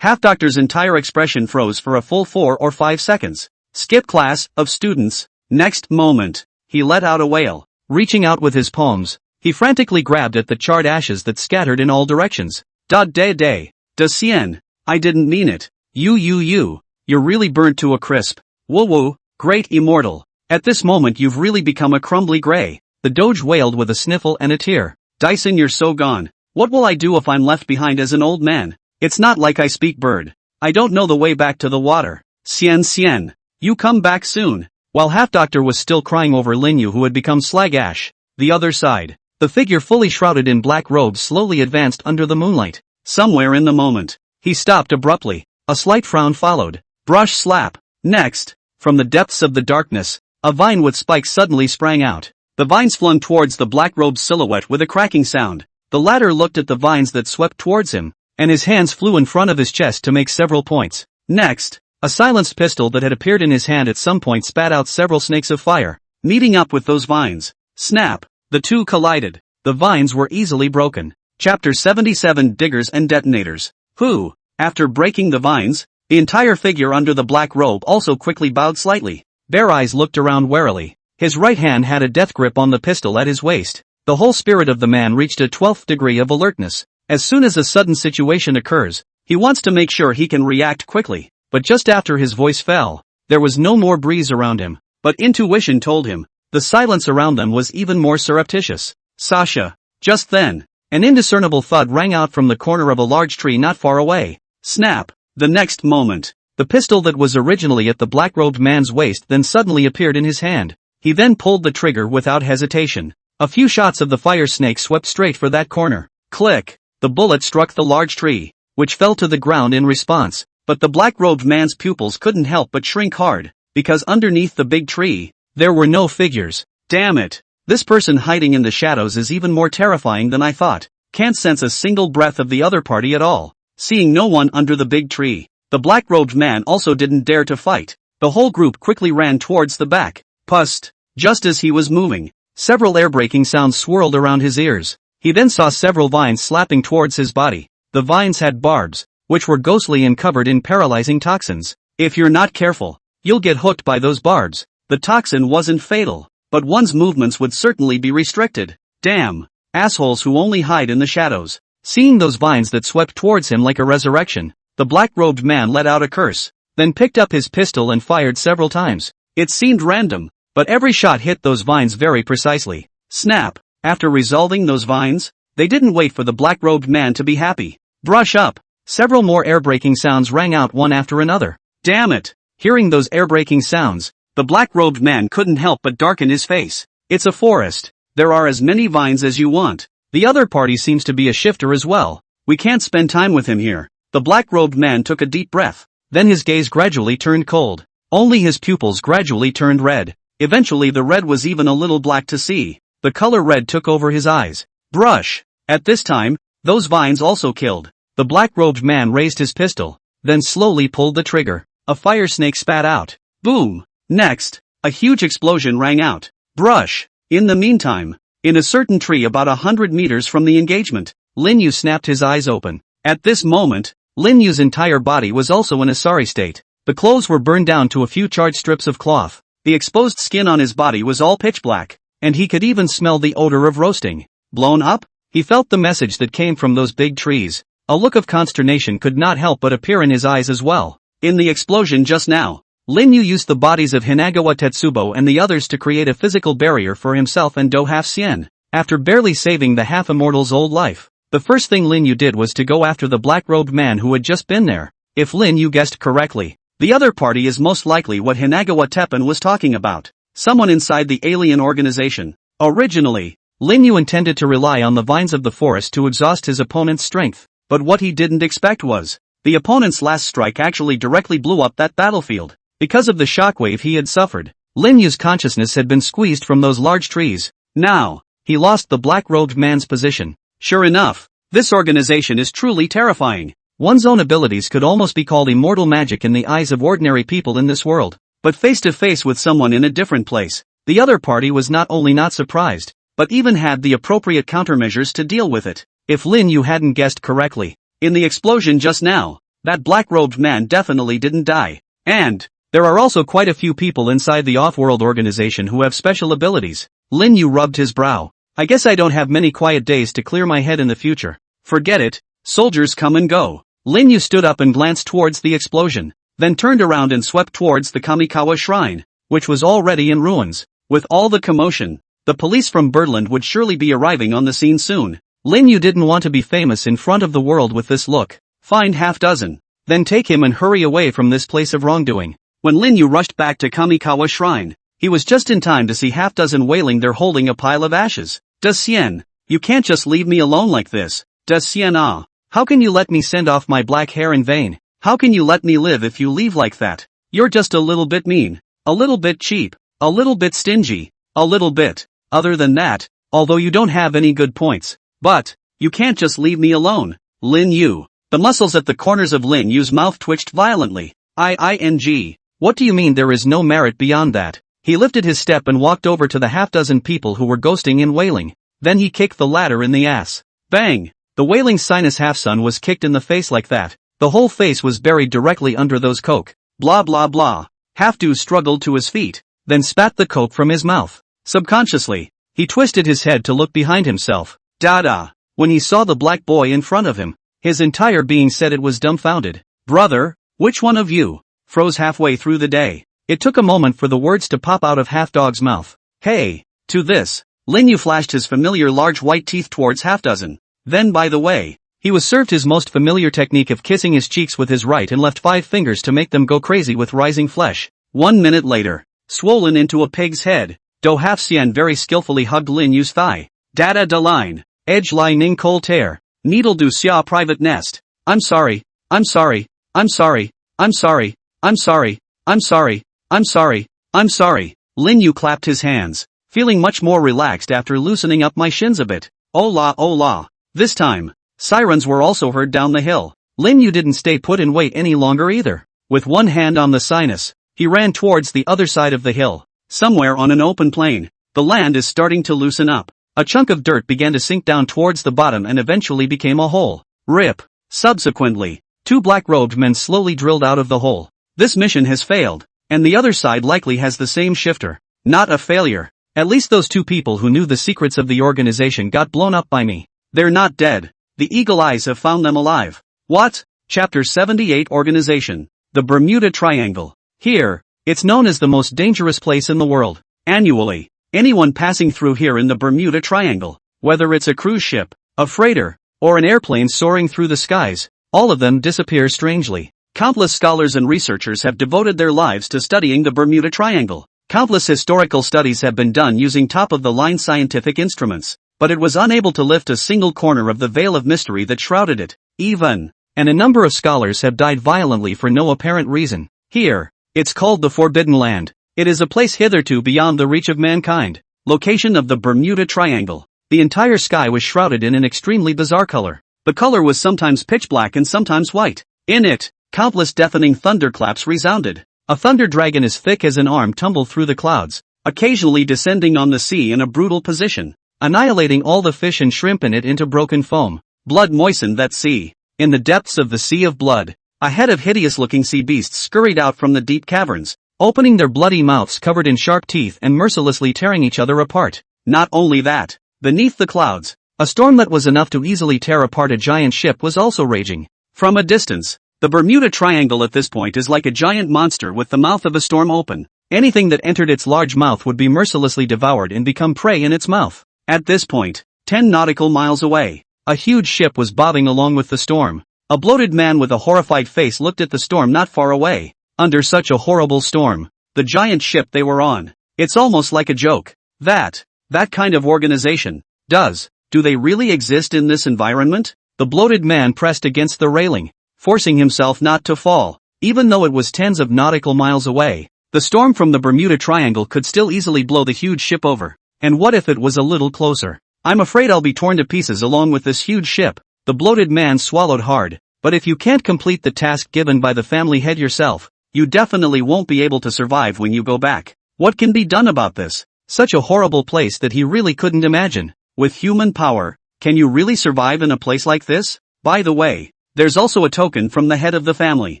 Half-Doctor's entire expression froze for a full 4 or 5 seconds. Skip class of students. Next moment, he let out a wail. Reaching out with his palms, he frantically grabbed at the charred ashes that scattered in all directions. Da Xian, I didn't mean it. You're really burnt to a crisp. Woo, great Immortal. At this moment you've really become a crumbly gray. The Doge wailed with a sniffle and a tear. Dyson, you're so gone. What will I do if I'm left behind as an old man? It's not like I speak bird. I don't know the way back to the water. Xian, you come back soon. While Half Doctor was still crying over Lin Yu who had become slag ash, the other side, the figure fully shrouded in black robes slowly advanced under the moonlight. Somewhere in the moment, he stopped abruptly. A slight frown followed. Brush slap. Next, from the depths of the darkness, a vine with spikes suddenly sprang out. The vines flung towards the black-robed silhouette with a cracking sound. The latter looked at the vines that swept towards him, and his hands flew in front of his chest to make several points. Next, a silenced pistol that had appeared in his hand at some point spat out several snakes of fire, meeting up with those vines. Snap! The two collided. The vines were easily broken. Chapter 77 Diggers and Detonators. Who, after breaking the vines, the entire figure under the black robe also quickly bowed slightly. Bare Eyes looked around warily. His right hand had a death grip on the pistol at his waist. The whole spirit of the man reached a 12th degree of alertness. As soon as a sudden situation occurs, he wants to make sure he can react quickly. But just after his voice fell, there was no more breeze around him. But intuition told him, the silence around them was even more surreptitious. Sasha. Just then, an indiscernible thud rang out from the corner of a large tree not far away. Snap. The next moment, the pistol that was originally at the black-robed man's waist then suddenly appeared in his hand. He then pulled the trigger without hesitation. A few shots of the fire snake swept straight for that corner. Click! The bullet struck the large tree, which fell to the ground in response. But the black-robed man's pupils couldn't help but shrink hard, because underneath the big tree, there were no figures. Damn it! This person hiding in the shadows is even more terrifying than I thought. Can't sense a single breath of the other party at all. Seeing no one under the big tree, the black-robed man also didn't dare to fight. The whole group quickly ran towards the back. Pust! Just as he was moving, several air-breaking sounds swirled around his ears. He then saw several vines slapping towards his body. The vines had barbs, which were ghostly and covered in paralyzing toxins. If you're not careful, you'll get hooked by those barbs. The toxin wasn't fatal, but one's movements would certainly be restricted. Damn! Assholes who only hide in the shadows. Seeing those vines that swept towards him like a resurrection, the black-robed man let out a curse, then picked up his pistol and fired several times. It seemed random, but every shot hit those vines very precisely. Snap! After resolving those vines, they didn't wait for the black-robed man to be happy. Brush up! Several more air-breaking sounds rang out one after another. Damn it! Hearing those air-breaking sounds, the black-robed man couldn't help but darken his face. It's a forest. There are as many vines as you want. The other party seems to be a shifter as well. We can't spend time with him here. The black-robed man took a deep breath. Then his gaze gradually turned cold. Only his pupils gradually turned red. Eventually the red was even a little black to see. The color red took over his eyes. Brush! At this time, those vines also killed. The black-robed man raised his pistol, then slowly pulled the trigger. A fire snake spat out. Boom! Next, a huge explosion rang out. Brush! In the meantime, in a certain tree about 100 meters from the engagement, Lin Yu snapped his eyes open. At this moment, Lin Yu's entire body was also in a sorry state. The clothes were burned down to a few charred strips of cloth. The exposed skin on his body was all pitch black, and he could even smell the odor of roasting. Blown up? He felt the message that came from those big trees. A look of consternation could not help but appear in his eyes as well. In the explosion just now, Lin Yu used the bodies of Hinagawa Tetsubo and the others to create a physical barrier for himself and Do Half-Sien. After barely saving the half-immortal's old life, the first thing Lin Yu did was to go after the black-robed man who had just been there. If Lin Yu guessed correctly, the other party is most likely what Hinagawa Teppen was talking about. Someone inside the alien organization. Originally, Lin Yu intended to rely on the vines of the forest to exhaust his opponent's strength. But what he didn't expect was, the opponent's last strike actually directly blew up that battlefield. Because of the shockwave he had suffered, Lin Yu's consciousness had been squeezed from those large trees. Now, he lost the black-robed man's position. Sure enough, this organization is truly terrifying. One's own abilities could almost be called immortal magic in the eyes of ordinary people in this world. But face to face with someone in a different place, the other party was not only not surprised, but even had the appropriate countermeasures to deal with it. If Lin Yu hadn't guessed correctly, in the explosion just now, that black-robed man definitely didn't die. And there are also quite a few people inside the off-world organization who have special abilities. Lin Yu rubbed his brow. I guess I don't have many quiet days to clear my head in the future. Forget it, soldiers come and go. Lin Yu stood up and glanced towards the explosion, then turned around and swept towards the Kamikawa shrine, which was already in ruins. With all the commotion, the police from Birdland would surely be arriving on the scene soon. Lin Yu didn't want to be famous in front of the world with this look. Find half dozen. Then take him and hurry away from this place of wrongdoing. When Lin Yu rushed back to Kamikawa Shrine, he was just in time to see half dozen wailing there holding a pile of ashes. Does Xian, you can't just leave me alone like this. Does Xian how can you let me send off my black hair in vain? How can you let me live if you leave like that? You're just a little bit mean, a little bit cheap, a little bit stingy, a little bit. Other than that, although you don't have any good points, but, you can't just leave me alone. Lin Yu. The muscles at the corners of Lin Yu's mouth twitched violently. What do you mean there is no merit beyond that? He lifted his step and walked over to the half-dozen people who were ghosting and wailing. Then he kicked the latter in the ass. Bang! The wailing sinus half-son was kicked in the face like that. The whole face was buried directly under those coke. Blah blah blah. Half-do struggled to his feet, then spat the coke from his mouth. Subconsciously, he twisted his head to look behind himself. Da-da. When he saw the black boy in front of him, his entire being said it was dumbfounded. Brother, which one of you froze halfway through the day? It took a moment for the words to pop out of Half-Dog's mouth. Hey! To this, Lin Yu flashed his familiar large white teeth towards Half-Dozen. Then by the way, he was served his most familiar technique of kissing his cheeks with his right and left 5 fingers to make them go crazy with rising flesh. 1 minute later, swollen into a pig's head, Do Half-Xian very skillfully hugged Lin Yu's thigh. Data de line. Edge Lai Ning Kol Tear. Needle Du Xia Private Nest. I'm sorry. I'm sorry. I'm sorry. I'm sorry. I'm sorry. I'm sorry. I'm sorry. I'm sorry. Lin Yu clapped his hands, feeling much more relaxed after loosening up my shins a bit. Oh la. This time, sirens were also heard down the hill. Lin Yu didn't stay put and wait any longer either. With one hand on the sinus, he ran towards the other side of the hill. Somewhere on an open plain, the land is starting to loosen up. A chunk of dirt began to sink down towards the bottom and eventually became a hole. Rip. Subsequently, 2 black-robed men slowly drilled out of the hole. This mission has failed, and the other side likely has the same shifter. Not a failure. At least those 2 people who knew the secrets of the organization got blown up by me. They're not dead. The eagle eyes have found them alive. What? Chapter 78 Organization. The Bermuda Triangle. Here, it's known as the most dangerous place in the world. Annually, anyone passing through here in the Bermuda Triangle, whether it's a cruise ship, a freighter, or an airplane soaring through the skies, all of them disappear strangely. Countless scholars and researchers have devoted their lives to studying the Bermuda Triangle. Countless historical studies have been done using top-of-the-line scientific instruments, but it was unable to lift a single corner of the veil of mystery that shrouded it. And a number of scholars have died violently for no apparent reason. Here, it's called the Forbidden Land. It is a place hitherto beyond the reach of mankind. Location of the Bermuda Triangle. The entire sky was shrouded in an extremely bizarre color. The color was sometimes pitch black and sometimes white. In it, countless deafening thunderclaps resounded. A thunder dragon as thick as an arm tumbled through the clouds, occasionally descending on the sea in a brutal position, annihilating all the fish and shrimp in it into broken foam. Blood moistened that sea. In the depths of the Sea of Blood, a head of hideous-looking sea beasts scurried out from the deep caverns, opening their bloody mouths covered in sharp teeth and mercilessly tearing each other apart. Not only that, beneath the clouds, a storm that was enough to easily tear apart a giant ship was also raging. From a distance, the Bermuda Triangle at this point is like a giant monster with the mouth of a storm open. Anything that entered its large mouth would be mercilessly devoured and become prey in its mouth. At this point, 10 nautical miles away, a huge ship was bobbing along with the storm. A bloated man with a horrified face looked at the storm not far away. Under such a horrible storm, the giant ship they were on, it's almost like a joke. That kind of organization, do they really exist in this environment? The bloated man pressed against the railing, forcing himself not to fall. Even though it was tens of nautical miles away, the storm from the Bermuda Triangle could still easily blow the huge ship over. And what if it was a little closer? I'm afraid I'll be torn to pieces along with this huge ship. The bloated man swallowed hard. But if you can't complete the task given by the family head yourself, you definitely won't be able to survive when you go back. What can be done about this? Such a horrible place that he really couldn't imagine. With human power, can you really survive in a place like this? By the way, there's also a token from the head of the family.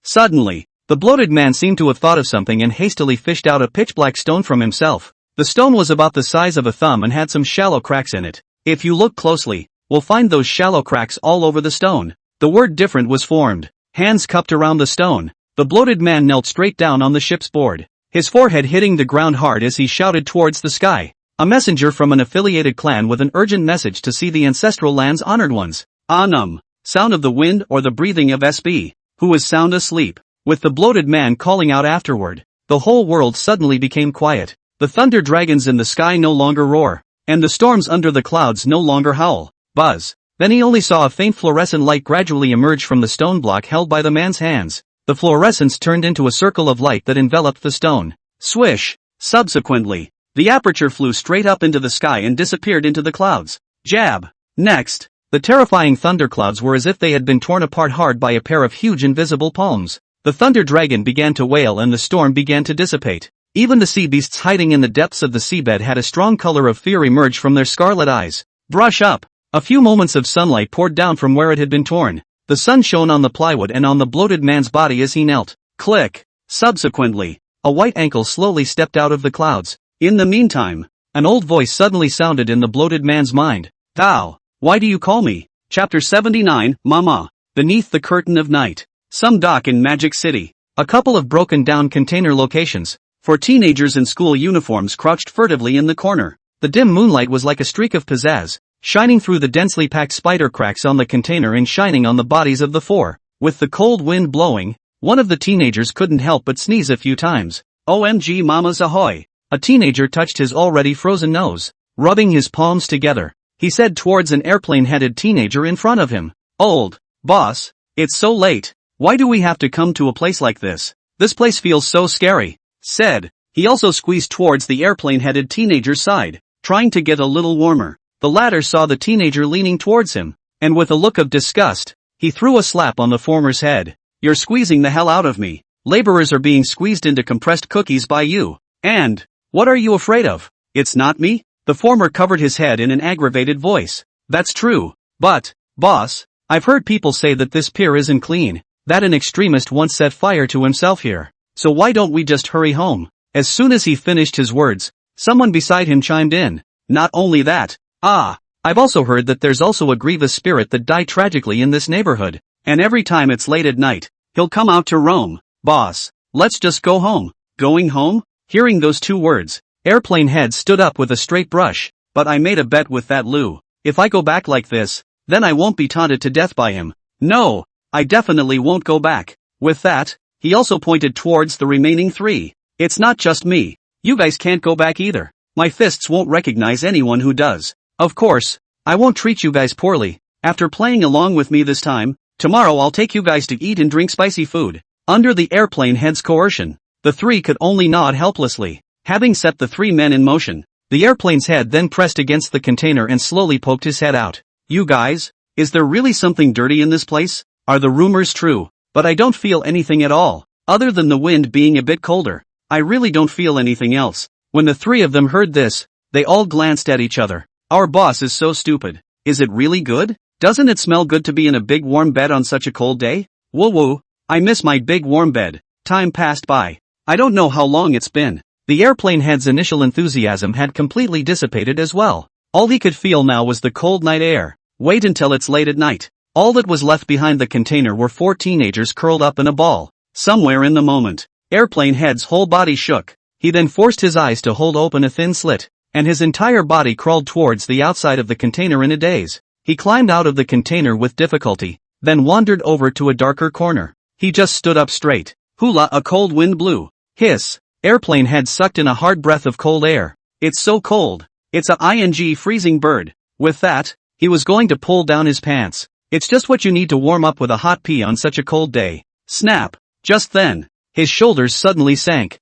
Suddenly, the bloated man seemed to have thought of something and hastily fished out a pitch-black stone from himself. The stone was about the size of a thumb and had some shallow cracks in it. If you look closely, we'll find those shallow cracks all over the stone. The word different was formed. Hands cupped around the stone, the bloated man knelt straight down on the ship's board, his forehead hitting the ground hard as he shouted towards the sky. A messenger from an affiliated clan with an urgent message to see the ancestral land's honored ones. Sound of the wind or the breathing of SB. who was sound asleep. With the bloated man calling out afterward, the whole world suddenly became quiet. The thunder dragons in the sky no longer roar, and the storms under the clouds no longer howl. Buzz. Then he only saw a faint fluorescent light gradually emerge from the stone block held by the man's hands. The fluorescence turned into a circle of light that enveloped the stone. Swish! Subsequently, the aperture flew straight up into the sky and disappeared into the clouds. Jab! Next, the terrifying thunderclouds were as if they had been torn apart hard by a pair of huge invisible palms. The thunder dragon began to wail and the storm began to dissipate. Even the sea beasts hiding in the depths of the seabed had a strong color of fear emerge from their scarlet eyes. Brush up! A few moments of sunlight poured down from where it had been torn. The sun shone on the plywood and on the bloated man's body as he knelt. Click! Subsequently, a white ankle slowly stepped out of the clouds. In the meantime, an old voice suddenly sounded in the bloated man's mind. Thou, why do you call me? Chapter 79, Mama. Beneath the curtain of night. Some dock in Magic City. A couple of broken down container locations. 4 teenagers in school uniforms crouched furtively in the corner. The dim moonlight was like a streak of pizzazz, shining through the densely packed spider cracks on the container and shining on the bodies of the 4. With the cold wind blowing, one of the teenagers couldn't help but sneeze a few times. OMG mamas ahoy! A teenager touched his already frozen nose, rubbing his palms together. He said towards an airplane-headed teenager in front of him. Old boss, it's so late. Why do we have to come to a place like this? This place feels so scary. Said. He also squeezed towards the airplane-headed teenager's side, trying to get a little warmer. The latter saw the teenager leaning towards him, and with a look of disgust, he threw a slap on the former's head. You're squeezing the hell out of me. Laborers are being squeezed into compressed cookies by you. And, what are you afraid of? It's not me? The former covered his head in an aggravated voice. That's true. But, boss, I've heard people say that this pier isn't clean, that an extremist once set fire to himself here. So why don't we just hurry home? As soon as he finished his words, someone beside him chimed in. Not only that, I've also heard that there's also a grievous spirit that died tragically in this neighborhood, and every time it's late at night, he'll come out to roam. Boss, let's just go home. Going home? Hearing those 2 words, Airplane Head stood up with a straight brush. But I made a bet with that Lou. If I go back like this, then I won't be taunted to death by him. No, I definitely won't go back. With that, he also pointed towards the remaining 3. It's not just me. You guys can't go back either. My fists won't recognize anyone who does. Of course, I won't treat you guys poorly. After playing along with me this time, tomorrow I'll take you guys to eat and drink spicy food. Under the airplane head's coercion, the 3 could only nod helplessly. Having set the 3 men in motion, the airplane's head then pressed against the container and slowly poked his head out. You guys, is there really something dirty in this place? Are the rumors true? But I don't feel anything at all, other than the wind being a bit colder. I really don't feel anything else. When the 3 of them heard this, they all glanced at each other. Our boss is so stupid. Is it really good? Doesn't it smell good to be in a big warm bed on such a cold day? Woo woo, I miss my big warm bed. Time passed by. I don't know how long it's been. The airplane head's initial enthusiasm had completely dissipated as well. All he could feel now was the cold night air. Wait until it's late at night. All that was left behind the container were 4 teenagers curled up in a ball. Somewhere in the moment, Airplane Head's whole body shook. He then forced his eyes to hold open a thin slit, and his entire body crawled towards the outside of the container in a daze. He climbed out of the container with difficulty, then wandered over to a darker corner. He just stood up straight. Hula! A cold wind blew. Hiss! Airplane Head sucked in a hard breath of cold air. It's so cold. It's a freezing bird. With that, he was going to pull down his pants. It's just what you need to warm up with a hot pea on such a cold day. Snap! Just then, his shoulders suddenly sank.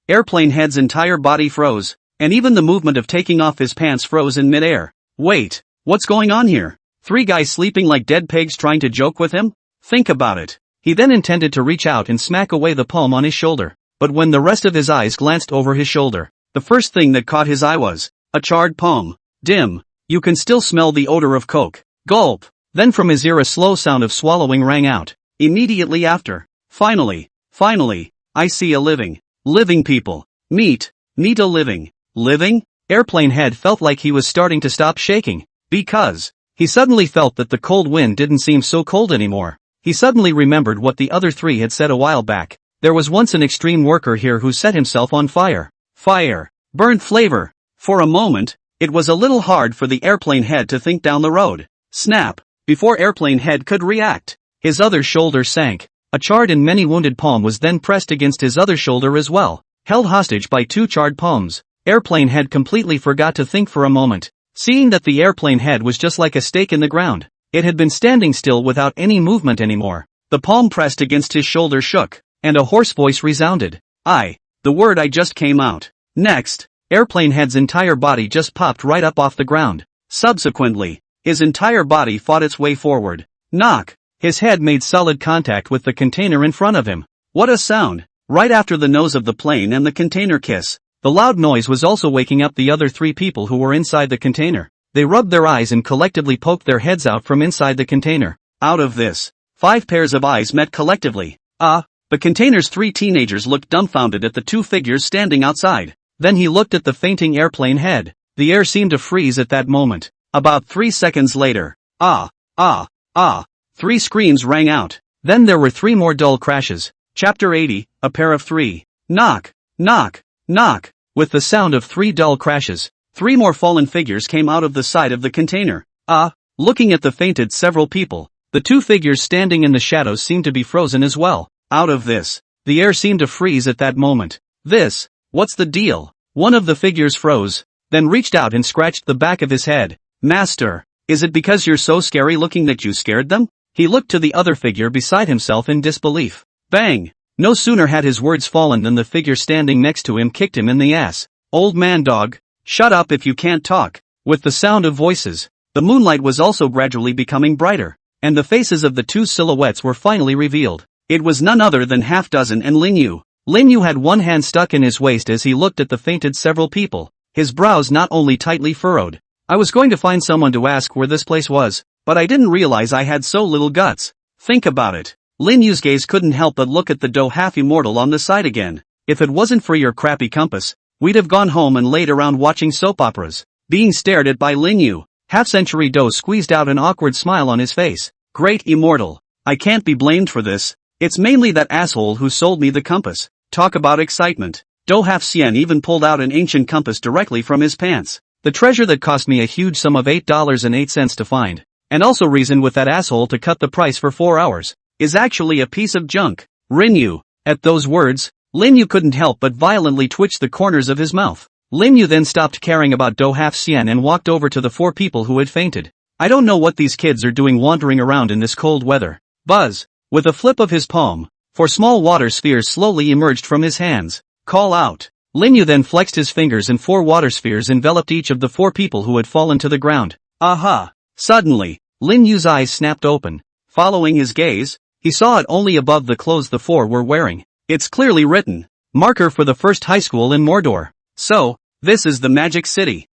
Airplane Head's entire body froze, and even the movement of taking off his pants froze in midair. Wait, what's going on here? 3 guys sleeping like dead pigs trying to joke with him? Think about it. He then intended to reach out and smack away the palm on his shoulder, but when the rest of his eyes glanced over his shoulder, the first thing that caught his eye was a charred palm. Dim. You can still smell the odor of coke. Gulp. Then from his ear a slow sound of swallowing rang out. Immediately after. Finally, I see a living people. Meet a living? Airplane Head felt like he was starting to stop shaking, because he suddenly felt that the cold wind didn't seem so cold anymore. He suddenly remembered what the other 3 had said a while back. There was once an extreme worker here who set himself on fire. Burnt flavor. For a moment, it was a little hard for the Airplane Head to think down the road. Snap! Before Airplane Head could react, his other shoulder sank. A charred and many wounded palm was then pressed against his other shoulder as well, held hostage by 2 charred palms. Airplane head completely forgot to think for a moment, seeing that the airplane head was just like a stake in the ground. It had been standing still without any movement anymore. The palm pressed against his shoulder shook, and a hoarse voice resounded. The word I just came out. Next, airplane head's entire body just popped right up off the ground. Subsequently, his entire body fought its way forward. Knock! His head made solid contact with the container in front of him. What a sound! Right after the nose of the plane and the container kiss. The loud noise was also waking up the other 3 people who were inside the container. They rubbed their eyes and collectively poked their heads out from inside the container. Out of this, 5 pairs of eyes met collectively. The container's 3 teenagers looked dumbfounded at the 2 figures standing outside. Then he looked at the fainting airplane head. The air seemed to freeze at that moment. About 3 seconds later, 3 screams rang out. Then there were 3 more dull crashes. Chapter 80, A Pair of 3. Knock, knock, knock. With the sound of 3 dull crashes, 3 more fallen figures came out of the side of the container. Looking at the fainted several people, the 2 figures standing in the shadows seemed to be frozen as well. Out of this, the air seemed to freeze at that moment. What's the deal? One of the figures froze, then reached out and scratched the back of his head. Master, is it because you're so scary looking that you scared them? He looked to the other figure beside himself in disbelief. Bang! No sooner had his words fallen than the figure standing next to him kicked him in the ass. Old man dog, shut up if you can't talk. With the sound of voices, the moonlight was also gradually becoming brighter, and the faces of the 2 silhouettes were finally revealed. It was none other than Half Dozen and Lin Yu. Lin Yu had one hand stuck in his waist as he looked at the fainted several people, his brows not only tightly furrowed. I was going to find someone to ask where this place was, but I didn't realize I had so little guts. Think about it. Lin Yu's gaze couldn't help but look at the Do half Immortal on the side again. If it wasn't for your crappy compass, we'd have gone home and laid around watching soap operas. Being stared at by Lin Yu, half-century Do squeezed out an awkward smile on his face. Great Immortal. I can't be blamed for this. It's mainly that asshole who sold me the compass. Talk about excitement. Do half Xian even pulled out an ancient compass directly from his pants. The treasure that cost me a huge sum of $8.08 to find, and also reasoned with that asshole to cut the price for 4 hours, is actually a piece of junk. Lin Yu. At those words, Lin Yu couldn't help but violently twitch the corners of his mouth. Lin Yu then stopped caring about Do half Xian and walked over to the 4 people who had fainted. I don't know what these kids are doing wandering around in this cold weather. Buzz. With a flip of his palm, 4 small water spheres slowly emerged from his hands. Call out. Lin Yu then flexed his fingers and 4 water spheres enveloped each of the 4 people who had fallen to the ground. Aha! Suddenly, Lin Yu's eyes snapped open. Following his gaze, he saw it only above the clothes the 4 were wearing. It's clearly written. Marker for the first high school in Mordor. So, this is the Magic City.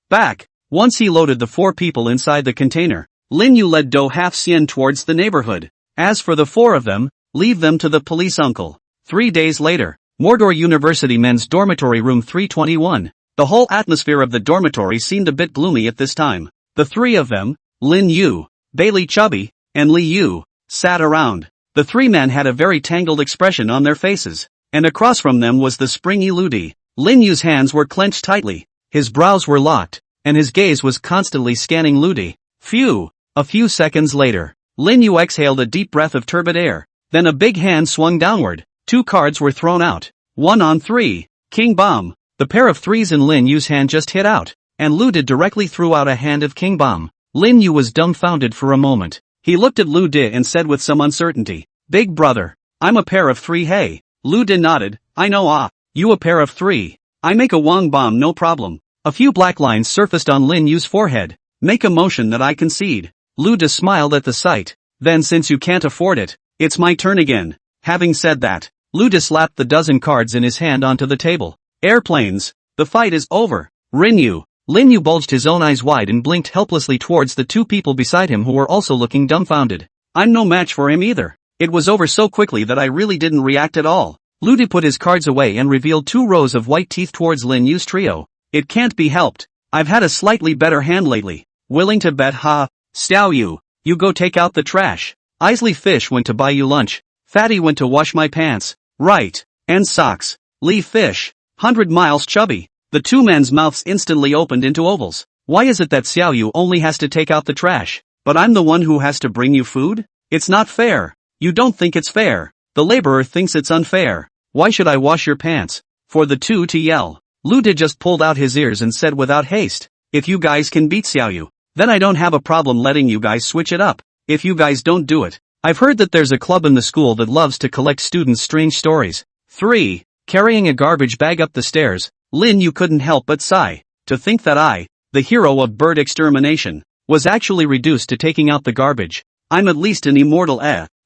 Back. Once he loaded the 4 people inside the container, Lin Yu led Do half Xian towards the neighborhood. As for the 4 of them, leave them to the police uncle. 3 days later, Mordor University Men's Dormitory Room 321. The whole atmosphere of the dormitory seemed a bit gloomy at this time. The 3 of them, Lin Yu, Bailey Chubby, and Li Yu, sat around. The 3 men had a very tangled expression on their faces, and across from them was the springy Ludi. Lin Yu's hands were clenched tightly, his brows were locked, and his gaze was constantly scanning Ludi. Phew! A few seconds later, Lin Yu exhaled a deep breath of turbid air. Then a big hand swung downward. 2 cards were thrown out. 1 on 3. King Bomb. The pair of 3s in Lin Yu's hand just hit out, and Lu Di directly threw out a hand of King Bomb. Lin Yu was dumbfounded for a moment. He looked at Lu Di and said with some uncertainty, Big brother, I'm a pair of 3 hey. Lu Di nodded, I know you a pair of 3. I make a Wang Bomb no problem. A few black lines surfaced on Lin Yu's forehead. Make a motion that I concede. Lu Di smiled at the sight. Then since you can't afford it, it's my turn again. Having said that, Lu Di slapped the dozen cards in his hand onto the table. Airplanes. The fight is over. Lin Yu bulged his own eyes wide and blinked helplessly towards the 2 people beside him who were also looking dumbfounded. I'm no match for him either. It was over so quickly that I really didn't react at all. Lu Di put his cards away and revealed 2 rows of white teeth towards Lin Yu's trio. It can't be helped. I've had a slightly better hand lately. Willing to bet Stow you. You go take out the trash. Isley Fish went to buy you lunch. Fatty went to wash my pants. Right. And socks. Lee Fish. 100 miles chubby. The 2 men's mouths instantly opened into ovals. Why is it that Xiao Yu only has to take out the trash, but I'm the one who has to bring you food? It's not fair. You don't think it's fair. The laborer thinks it's unfair. Why should I wash your pants? For the two to yell. Lu De just pulled out his ears and said without haste, if you guys can beat Xiaoyu, then I don't have a problem letting you guys switch it up. If you guys don't do it. I've heard that there's a club in the school that loves to collect students' strange stories. 3. Carrying a garbage bag up the stairs, Lin Yu couldn't help but sigh. To think that I, the hero of bird extermination, was actually reduced to taking out the garbage. I'm at least an immortal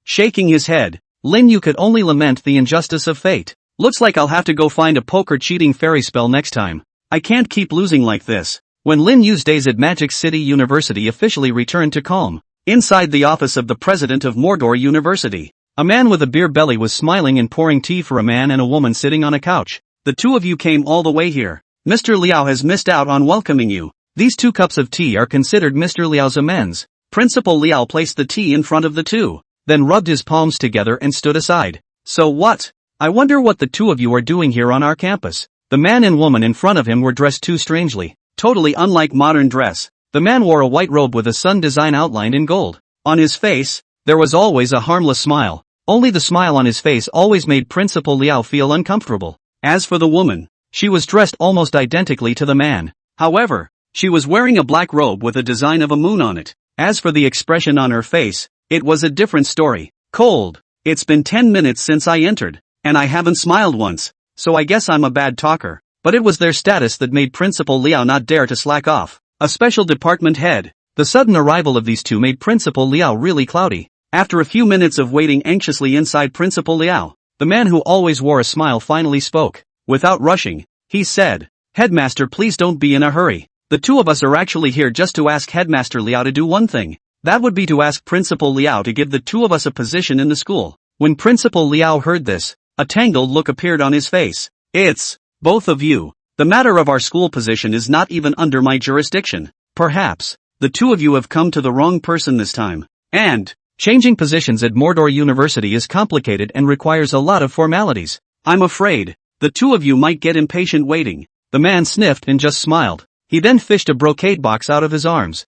Shaking his head, Lin Yu could only lament the injustice of fate. Looks like I'll have to go find a poker cheating fairy spell next time. I can't keep losing like this. When Lin Yu's days at Magic City University officially returned to calm, inside the office of the president of Mordor University, a man with a beer belly was smiling and pouring tea for a man and a woman sitting on a couch. The two of you came all the way here. Mr. Liao has missed out on welcoming you. These 2 cups of tea are considered Mr. Liao's amends. Principal Liao placed the tea in front of the two, then rubbed his palms together and stood aside. So what? I wonder what the two of you are doing here on our campus. The man and woman in front of him were dressed too strangely, totally unlike modern dress. The man wore a white robe with a sun design outlined in gold. On his face, there was always a harmless smile. Only the smile on his face always made Principal Liao feel uncomfortable. As for the woman, she was dressed almost identically to the man. However, she was wearing a black robe with a design of a moon on it. As for the expression on her face, it was a different story. Cold. It's been 10 minutes since I entered, and I haven't smiled once, so I guess I'm a bad talker. But it was their status that made Principal Liao not dare to slack off. A special department head. The sudden arrival of these two made Principal Liao really cloudy. After a few minutes of waiting anxiously inside Principal Liao, the man who always wore a smile finally spoke. Without rushing, he said, Headmaster, please don't be in a hurry. The two of us are actually here just to ask Headmaster Liao to do one thing. That would be to ask Principal Liao to give the two of us a position in the school. When Principal Liao heard this, a tangled look appeared on his face. It's both of you. The matter of our school position is not even under my jurisdiction. Perhaps the two of you have come to the wrong person this time. And changing positions at Mordor University is complicated and requires a lot of formalities. I'm afraid the two of you might get impatient waiting. The man sniffed and just smiled. He then fished a brocade box out of his arms.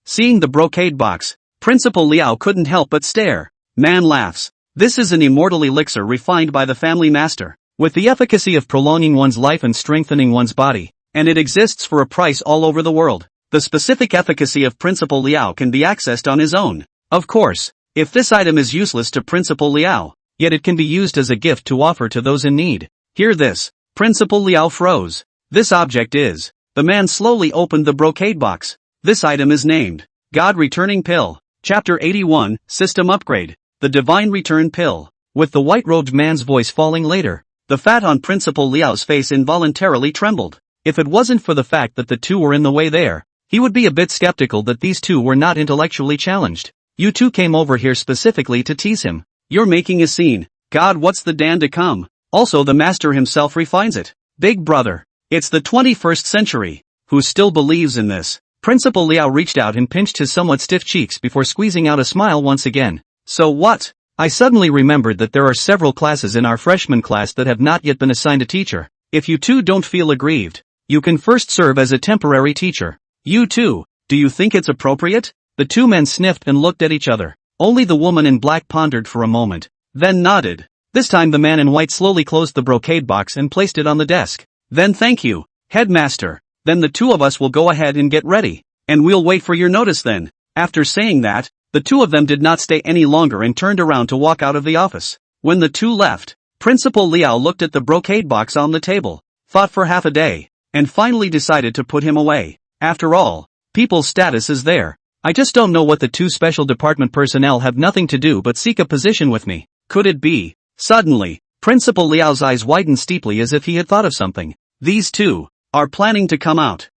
Seeing the brocade box, Principal Liao couldn't help but stare. Man laughs. This is an immortal elixir refined by the family master, with the efficacy of prolonging one's life and strengthening one's body, and it exists for a price all over the world. The specific efficacy of Principal Liao can be accessed on his own. Of course, if this item is useless to Principal Liao, yet it can be used as a gift to offer to those in need. Hear this. Principal Liao froze. This object is. The man slowly opened the brocade box. This item is named God Returning Pill. Chapter 81, System Upgrade. The Divine Return Pill. With the white-robed man's voice falling later, the fat on Principal Liao's face involuntarily trembled. If it wasn't for the fact that the two were in the way there, he would be a bit skeptical that these two were not intellectually challenged. You two came over here specifically to tease him. You're making a scene. God, what's the Dan to come? Also, the master himself refines it. Big brother. It's the 21st century. Who still believes in this? Principal Liao reached out and pinched his somewhat stiff cheeks before squeezing out a smile once again. So what? I suddenly remembered that there are several classes in our freshman class that have not yet been assigned a teacher. If you two don't feel aggrieved, you can first serve as a temporary teacher. You two, do you think it's appropriate? The two men sniffed and looked at each other. Only the woman in black pondered for a moment, then nodded. This time the man in white slowly closed the brocade box and placed it on the desk. Then thank you, Headmaster. Then the two of us will go ahead and get ready, and we'll wait for your notice then. After saying that, the two of them did not stay any longer and turned around to walk out of the office. When the two left, Principal Liao looked at the brocade box on the table, thought for half a day, and finally decided to put him away. After all, people's status is there. I just don't know what the two special department personnel have nothing to do but seek a position with me. Could it be? Suddenly, Principal Liao's eyes widened steeply as if he had thought of something. These two are planning to come out.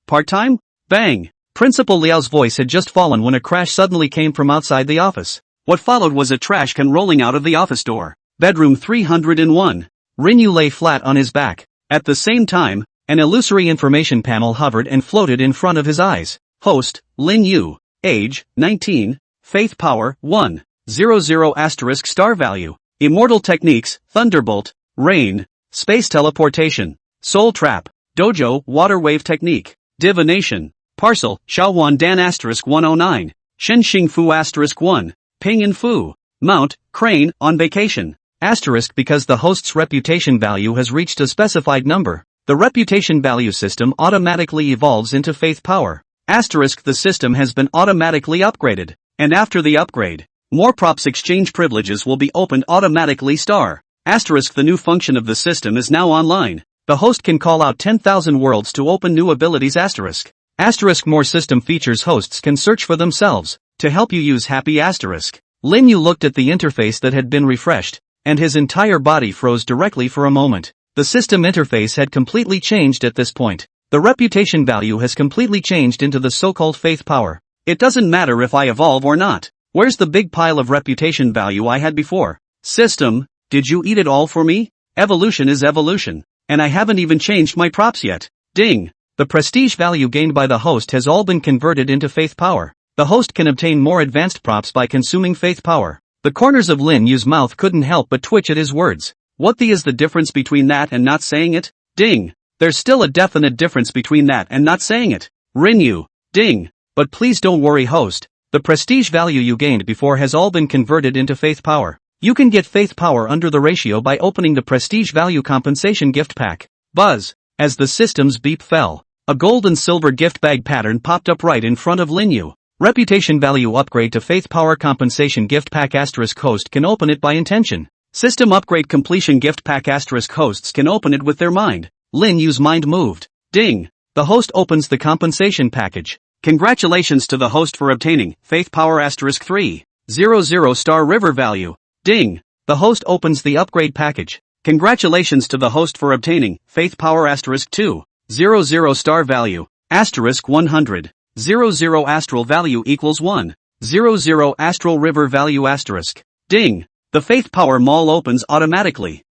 Part-time? Bang! Principal Liao's voice had just fallen when a crash suddenly came from outside the office. What followed was a trash can rolling out of the office door. Bedroom 301. Rinyu lay flat on his back. At the same time, an illusory information panel hovered and floated in front of his eyes. Host, Lin Yu. Age, 19. Faith power, 1. 00 asterisk star value. Immortal techniques, Thunderbolt, Rain, Space teleportation, Soul trap, Dojo, Water wave technique, Divination, Parcel, Xiaowan Dan asterisk 109, Shen Xing Fu asterisk 1, Ping and Fu, Mount, crane, on vacation. Asterisk because the host's reputation value has reached a specified number. The reputation value system automatically evolves into faith power. Asterisk the system has been automatically upgraded. And after the upgrade, more props exchange privileges will be opened automatically star. Asterisk the new function of the system is now online. The host can call out 10,000 worlds to open new abilities asterisk. Asterisk more system features hosts can search for themselves. To help you use happy asterisk. Lin Yu looked at the interface that had been refreshed, and his entire body froze directly for a moment. The system interface had completely changed at this point. The reputation value has completely changed into the so-called faith power. It doesn't matter if I evolve or not. Where's the big pile of reputation value I had before? System, did you eat it all for me? Evolution is evolution. And I haven't even changed my props yet. Ding! The prestige value gained by the host has all been converted into faith power. The host can obtain more advanced props by consuming faith power. The corners of Lin Yu's mouth couldn't help but twitch at his words. What is the difference between that and not saying it? Ding! There's still a definite difference between that and not saying it. Rin Yu. Ding! But please don't worry host. The prestige value you gained before has all been converted into faith power. You can get faith power under the ratio by opening the prestige value compensation gift pack. Buzz! As the system's beep fell, a gold and silver gift bag pattern popped up right in front of Lin Yu. Reputation value upgrade to faith power compensation gift pack asterisk host can open it by intention. System upgrade completion gift pack asterisk hosts can open it with their mind. Lin Yu's mind moved. Ding! The host opens the compensation package. Congratulations to the host for obtaining faith power asterisk 300 star river value. Ding! The host opens the upgrade package. Congratulations to the host for obtaining faith power asterisk 200 star value. Asterisk 100. 00 astral value equals 100 astral river value asterisk. Ding! The faith power mall opens automatically.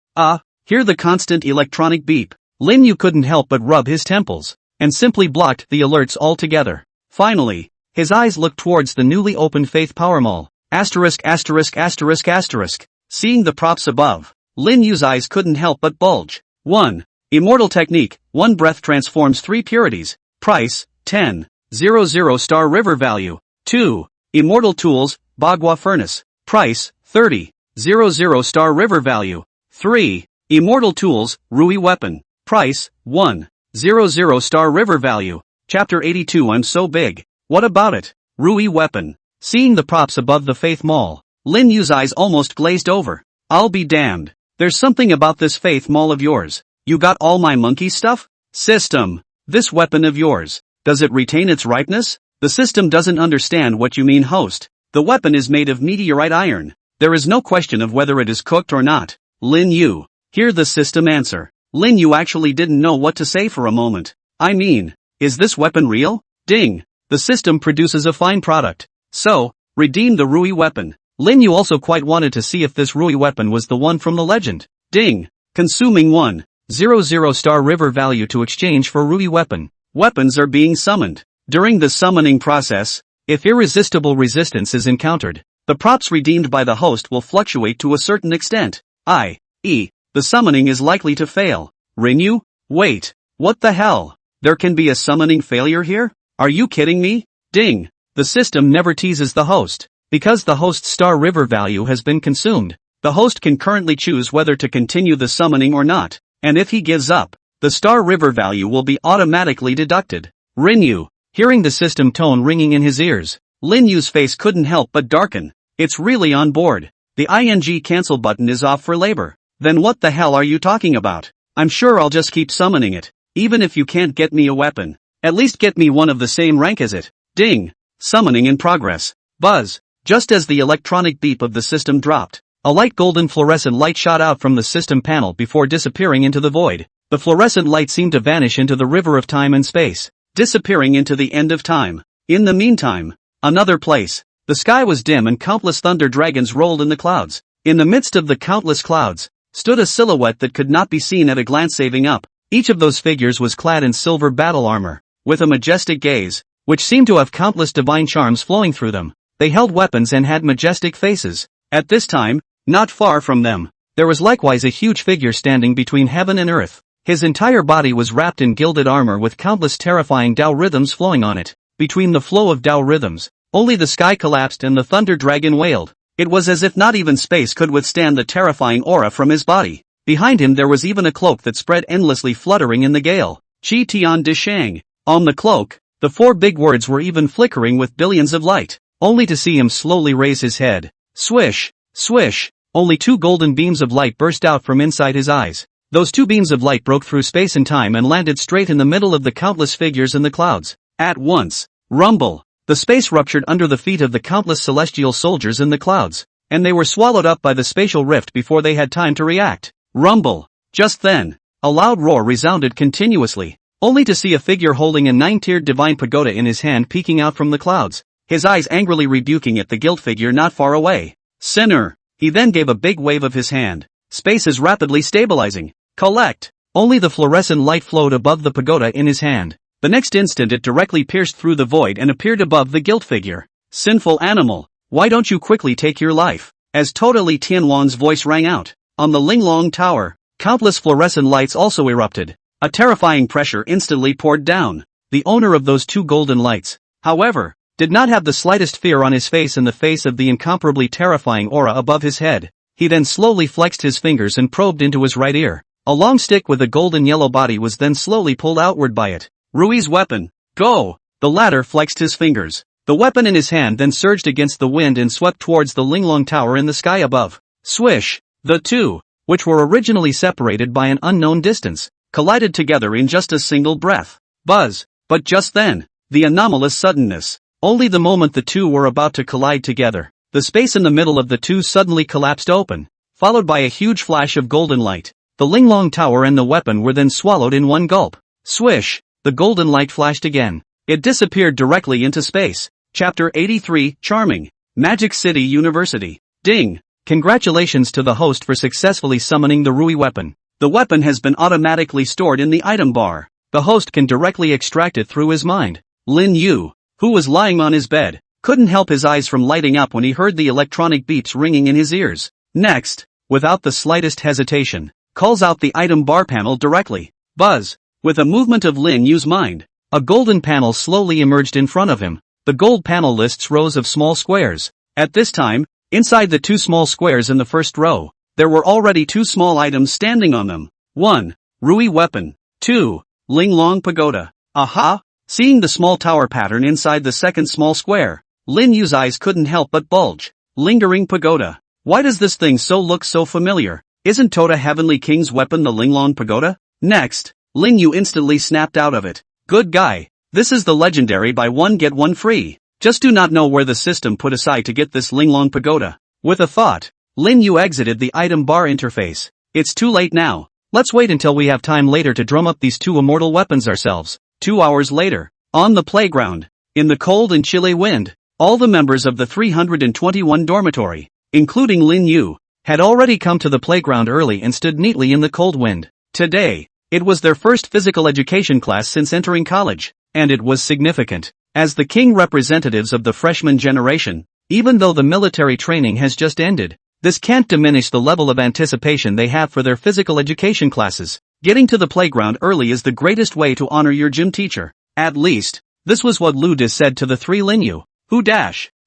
Hear the constant electronic beep. Lin Yu couldn't help but rub his temples, and simply blocked the alerts altogether. Finally, his eyes looked towards the newly opened faith power mall. Asterisk asterisk asterisk asterisk. Seeing the props above, Lin Yu's eyes couldn't help but bulge. 1. Immortal technique, 1 breath transforms 3 purities. Price, 10. 00 star river value. 2. Immortal tools, Bagua furnace. Price, 30. 00 star river value. 3. Immortal tools, Rui weapon. Price, 1. 00 star river value. Chapter 82 I'm so big. What about it? Rui weapon. Seeing the props above the faith mall, Lin Yu's eyes almost glazed over. I'll be damned. There's something about this faith mall of yours. You got all my monkey stuff? System. This weapon of yours. Does it retain its ripeness? The system doesn't understand what you mean host. The weapon is made of meteorite iron. There is no question of whether it is cooked or not. Lin Yu. Hear the system answer. Lin Yu actually didn't know what to say for a moment. I mean, is this weapon real? Ding. The system produces a fine product. So, redeem the Rui weapon. Lin Yu also quite wanted to see if this Rui weapon was the one from the legend. Ding. Consuming 100 star river value to exchange for Rui weapon. Weapons are being summoned. During the summoning process, if irresistible resistance is encountered, the props redeemed by the host will fluctuate to a certain extent, i.e., the summoning is likely to fail. Rin Yu? Wait, what the hell? There can be a summoning failure here? Are you kidding me? Ding! The system never teases the host. Because the host's star river value has been consumed, the host can currently choose whether to continue the summoning or not, and if he gives up, the star river value will be automatically deducted. Rin Yu. Hearing the system tone ringing in his ears, Lin Yu's face couldn't help but darken. It's really on board. The ing cancel button is off for labor. Then what the hell are you talking about? I'm sure I'll just keep summoning it. Even if you can't get me a weapon, at least get me one of the same rank as it. Ding! Summoning in progress. Buzz! Just as the electronic beep of the system dropped, a light golden fluorescent light shot out from the system panel before disappearing into the void. The fluorescent light seemed to vanish into the river of time and space, disappearing into the end of time. In the meantime, another place. The sky was dim and countless thunder dragons rolled in the clouds. In the midst of the countless clouds, stood a silhouette that could not be seen at a glance saving up. Each of those figures was clad in silver battle armor, with a majestic gaze, which seemed to have countless divine charms flowing through them. They held weapons and had majestic faces. At this time, not far from them, there was likewise a huge figure standing between heaven and earth. His entire body was wrapped in gilded armor with countless terrifying Tao rhythms flowing on it. Between the flow of Tao rhythms, only the sky collapsed and the thunder dragon wailed. It was as if not even space could withstand the terrifying aura from his body. Behind him there was even a cloak that spread endlessly, fluttering in the gale. Qi Tian De Shang. On the cloak, the 4 big words were even flickering with billions of light, only to see him slowly raise his head. Swish, swish, only 2 golden beams of light burst out from inside his eyes. Those 2 beams of light broke through space and time and landed straight in the middle of the countless figures in the clouds. At once, rumble, the space ruptured under the feet of the countless celestial soldiers in the clouds, and they were swallowed up by the spatial rift before they had time to react. Rumble. Just then, a loud roar resounded continuously, only to see a figure holding a 9-tiered divine pagoda in his hand peeking out from the clouds, his eyes angrily rebuking at the guilt figure not far away. Sinner! He then gave a big wave of his hand. Space is rapidly stabilizing. Collect! Only the fluorescent light flowed above the pagoda in his hand. The next instant it directly pierced through the void and appeared above the guilt figure. Sinful animal! Why don't you quickly take your life? As Totally Tianwan's voice rang out. On the Linglong Tower, countless fluorescent lights also erupted. A terrifying pressure instantly poured down. The owner of those 2 golden lights, however, did not have the slightest fear on his face in the face of the incomparably terrifying aura above his head. He then slowly flexed his fingers and probed into his right ear. A long stick with a golden yellow body was then slowly pulled outward by it. Rui's weapon. Go! The latter flexed his fingers. The weapon in his hand then surged against the wind and swept towards the Linglong Tower in the sky above. Swish! The 2, which were originally separated by an unknown distance, collided together in just a single breath. Buzz! But just then, the anomalous suddenness. Only the moment the 2 were about to collide together, the space in the middle of the 2 suddenly collapsed open, followed by a huge flash of golden light. The Linglong Tower and the weapon were then swallowed in one gulp. Swish! The golden light flashed again. It disappeared directly into space. Chapter 83, Charming. Magic City University. Ding! Congratulations to the host for successfully summoning the Rui weapon. The weapon has been automatically stored in the item bar. The host can directly extract it through his mind. Lin Yu, who was lying on his bed, couldn't help his eyes from lighting up when he heard the electronic beeps ringing in his ears. Next, without the slightest hesitation, calls out the item bar panel directly. Buzz! With a movement of Lin Yu's mind, a golden panel slowly emerged in front of him. The gold panel lists rows of small squares. At this time, inside the 2 small squares in the first row, there were already 2 small items standing on them. 1. Rui weapon. 2. Linglong pagoda. Aha! Seeing the small tower pattern inside the second small square, Lin Yu's eyes couldn't help but bulge. Lingering pagoda. Why does this thing look so familiar? Isn't Tota Heavenly King's weapon the Linglong pagoda? Next, Lin Yu instantly snapped out of it. Good guy. This is the legendary buy one get one free. Just do not know where the system put aside to get this Linglong pagoda. With a thought, Lin Yu exited the item bar interface. It's too late now. Let's wait until we have time later to drum up these 2 immortal weapons ourselves. 2 hours later, on the playground, in the cold and chilly wind, all the members of the 321 dormitory, including Lin Yu, had already come to the playground early and stood neatly in the cold wind. Today, it was their first physical education class since entering college, and it was significant. As the king representatives of the freshman generation, even though the military training has just ended, this can't diminish the level of anticipation they have for their physical education classes. Getting to the playground early is the greatest way to honor your gym teacher. At least, this was what Lu De said to the 3 Lin Yu, who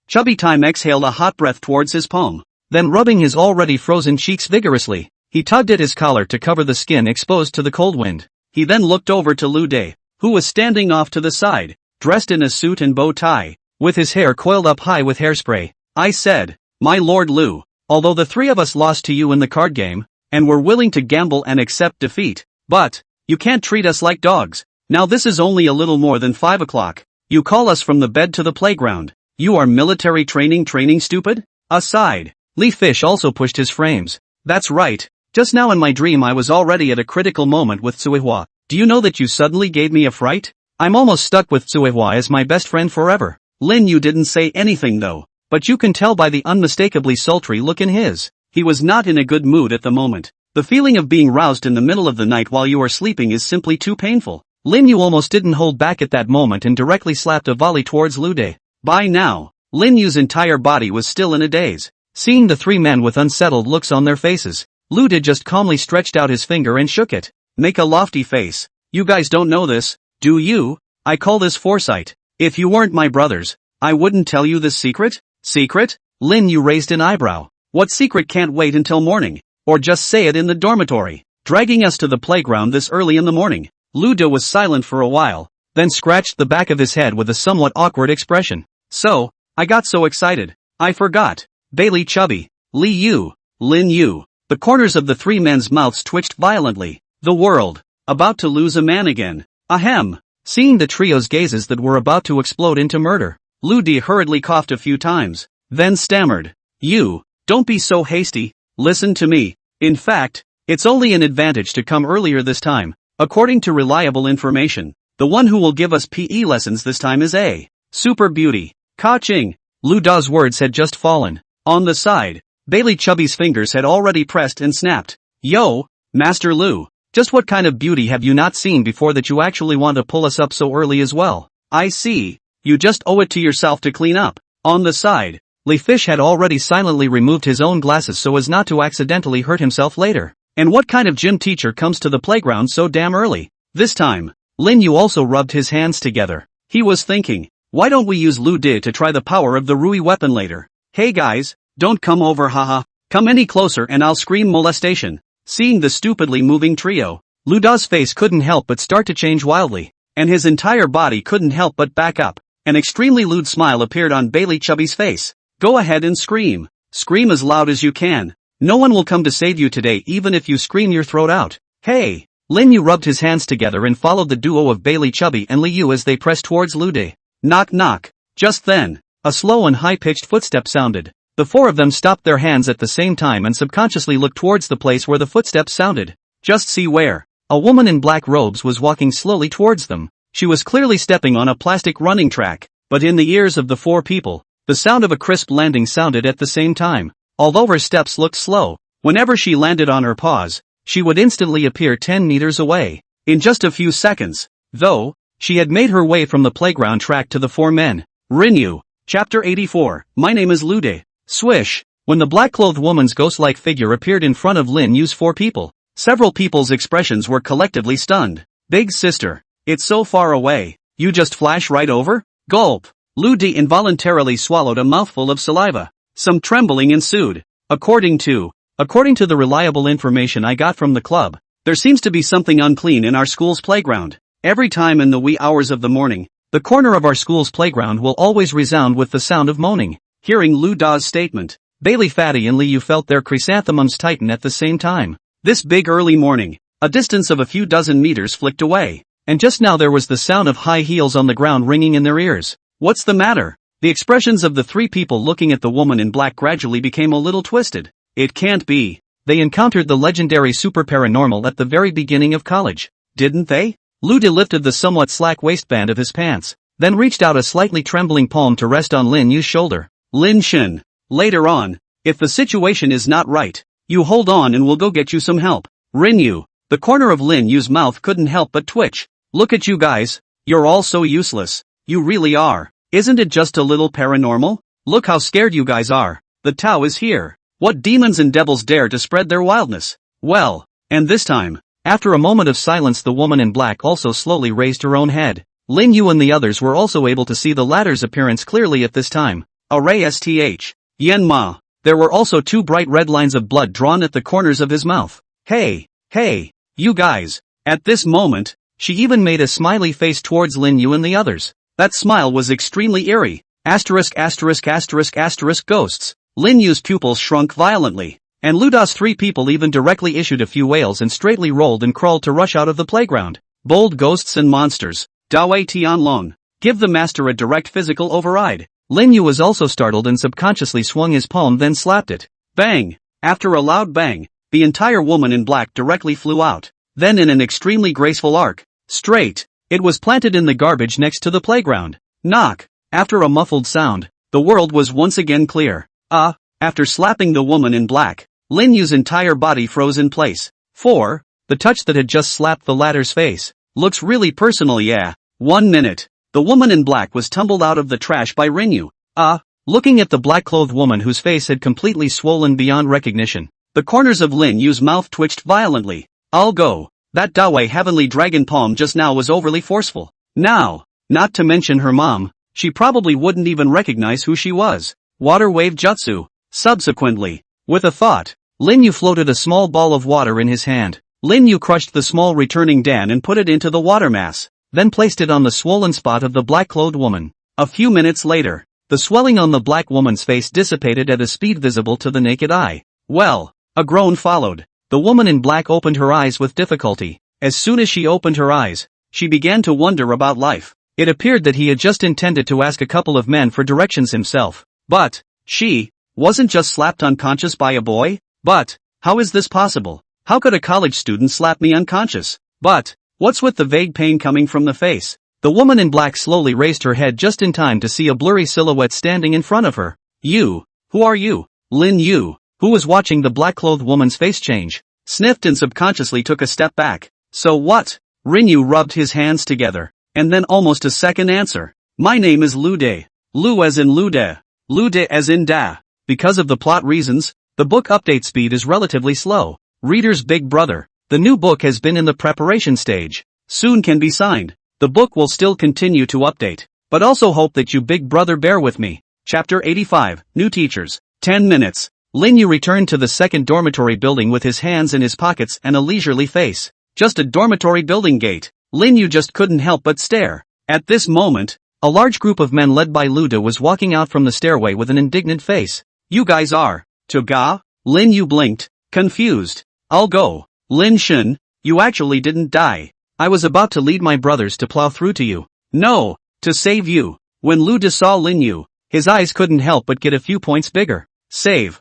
Chubby Time exhaled a hot breath towards his palm. Then rubbing his already frozen cheeks vigorously, he tugged at his collar to cover the skin exposed to the cold wind. He then looked over to Lu De, who was standing off to the side, dressed in a suit and bow tie, with his hair coiled up high with hairspray. I said, "My Lord Lu, although the 3 of us lost to you in the card game, and were willing to gamble and accept defeat, but, you can't treat us like dogs. Now this is only a little more than 5 o'clock. You call us from the bed to the playground. You are military training stupid?" Aside, Lee Fish also pushed his frames. That's right. Just now in my dream I was already at a critical moment with Tsuehua. Do you know that you suddenly gave me a fright? I'm almost stuck with Tsuehua as my best friend forever. Lin Yu didn't say anything though, but you can tell by the unmistakably sultry look in his. He was not in a good mood at the moment. The feeling of being roused in the middle of the night while you are sleeping is simply too painful. Lin Yu almost didn't hold back at that moment and directly slapped a volley towards Lu De. By now, Lin Yu's entire body was still in a daze. Seeing the 3 men with unsettled looks on their faces, Lu De just calmly stretched out his finger and shook it. Make a lofty face. You guys don't know this, do you? I call this foresight. If you weren't my brothers, I wouldn't tell you this secret. Secret? Lin Yu raised an eyebrow. What secret can't wait until morning? Or just say it in the dormitory. Dragging us to the playground this early in the morning. Lu De was silent for a while, then scratched the back of his head with a somewhat awkward expression. So, I got so excited. I forgot. Bailey Chubby. Li Yu. Lin Yu. The corners of the three men's mouths twitched violently. The world. About to lose a man again. Ahem. Seeing the trio's gazes that were about to explode into murder, Lu De hurriedly coughed a few times, then stammered. You, don't be so hasty, listen to me. In fact, it's only an advantage to come earlier this time. According to reliable information, the one who will give us PE lessons this time is a super beauty. Ka-ching. Lu Da's words had just fallen. On the side, Bailey Chubby's fingers had already pressed and snapped. Yo, Master Lu. Just what kind of beauty have you not seen before that you actually want to pull us up so early as well? I see. You just owe it to yourself to clean up. On the side, Lee Fish had already silently removed his own glasses so as not to accidentally hurt himself later. And what kind of gym teacher comes to the playground so damn early? This time, Lin Yu also rubbed his hands together. He was thinking, why don't we use Lu De to try the power of the Rui weapon later? Hey guys, don't come over haha. Come any closer and I'll scream molestation. Seeing the stupidly moving trio, Lu Da's face couldn't help but start to change wildly, and his entire body couldn't help but back up. An extremely lewd smile appeared on Bailey Chubby's face. Go ahead and scream. Scream as loud as you can. No one will come to save you today even if you scream your throat out. Hey! Lin Yu rubbed his hands together and followed the duo of Bailey Chubby and Li Yu as they pressed towards Lu De. Knock knock. Just then, a slow and high-pitched footstep sounded. The four of them stopped their hands at the same time and subconsciously looked towards the place where the footsteps sounded. Just see where. A woman in black robes was walking slowly towards them. She was clearly stepping on a plastic running track, but in the ears of the four people, the sound of a crisp landing sounded at the same time. Although her steps looked slow, whenever she landed on her paws, she would instantly appear 10 meters away. In just a few seconds, though, she had made her way from the playground track to the four men. Rinyu. Chapter 84. My name is Lu De. Swish. When the black-clothed woman's ghost-like figure appeared in front of Lin Yu's four people, several people's expressions were collectively stunned. Big sister. It's so far away. You just flash right over? Gulp. Lu De involuntarily swallowed a mouthful of saliva. Some trembling ensued. According to the reliable information I got from the club, there seems to be something unclean in our school's playground. Every time in the wee hours of the morning, the corner of our school's playground will always resound with the sound of moaning. Hearing Lu Da's statement, Bailey Fatty and Li Yu felt their chrysanthemums tighten at the same time. This big early morning, a distance of a few dozen meters flicked away, and just now there was the sound of high heels on the ground ringing in their ears. What's the matter? The expressions of the three people looking at the woman in black gradually became a little twisted. It can't be. They encountered the legendary super paranormal at the very beginning of college, didn't they? Lu De lifted the somewhat slack waistband of his pants, then reached out a slightly trembling palm to rest on Lin Yu's shoulder. Lin Shin. Later on, if the situation is not right, you hold on and we'll go get you some help. Rinyu. The corner of Lin Yu's mouth couldn't help but twitch. Look at you guys. You're all so useless. You really are. Isn't it just a little paranormal? Look how scared you guys are. The Tao is here. What demons and devils dare to spread their wildness? Well, and this time, after a moment of silence, the woman in black also slowly raised her own head. Lin Yu and the others were also able to see the latter's appearance clearly at this time. Array Sth. Yen Ma. There were also two bright red lines of blood drawn at the corners of his mouth. Hey, you guys. At this moment, she even made a smiley face towards Lin Yu and the others. That smile was extremely eerie. Ghosts. Lin Yu's pupils shrunk violently, and Lu Da's three people even directly issued a few wails and straightly rolled and crawled to rush out of the playground. Bold ghosts and monsters. Dawei Tianlong. Give the master a direct physical override. Lin Yu was also startled and subconsciously swung his palm, then slapped it. Bang! After a loud bang, the entire woman in black directly flew out. Then in an extremely graceful arc, straight, it was planted in the garbage next to the playground. Knock! After a muffled sound, the world was once again clear. After slapping the woman in black, Lin Yu's entire body froze in place. 4. The touch that had just slapped the latter's face. Looks really personal, yeah. 1 minute. The woman in black was tumbled out of the trash by Rinyu. Looking at the black-clothed woman whose face had completely swollen beyond recognition, the corners of Lin Yu's mouth twitched violently. I'll go. That Dawei heavenly dragon palm just now was overly forceful. Now, not to mention her mom, she probably wouldn't even recognize who she was. Water wave jutsu. Subsequently, with a thought, Lin Yu floated a small ball of water in his hand. Lin Yu crushed the small returning Dan and put it into the water mass, then placed it on the swollen spot of the black-clothed woman. A few minutes later, the swelling on the black woman's face dissipated at a speed visible to the naked eye. Well, a groan followed. The woman in black opened her eyes with difficulty. As soon as she opened her eyes, she began to wonder about life. It appeared that he had just intended to ask a couple of men for directions himself. But, she wasn't just slapped unconscious by a boy? But, how is this possible? How could a college student slap me unconscious? But, what's with the vague pain coming from the face? The woman in black slowly raised her head just in time to see a blurry silhouette standing in front of her. You, who are you? Lin Yu, who was watching the black-clothed woman's face change, sniffed and subconsciously took a step back. So what? Rinyu rubbed his hands together, and then almost a second answer. My name is Lu De. Lu as in Lu De. Lu De as in Da. Because of the plot reasons, the book update speed is relatively slow. Reader's big brother. The new book has been in the preparation stage. Soon can be signed. The book will still continue to update. But also hope that you big brother bear with me. Chapter 85, New Teachers. 10 minutes. Lin Yu returned to the second dormitory building with his hands in his pockets and a leisurely face. Just a dormitory building gate. Lin Yu just couldn't help but stare. At this moment, a large group of men led by Luda was walking out from the stairway with an indignant face. You guys are to ga? Lin Yu blinked, confused. I'll go. Lin Shun, you actually didn't die. I was about to lead my brothers to plow through to you. No, to save you. When Luda saw Lin Yu, his eyes couldn't help but get a few points bigger. Save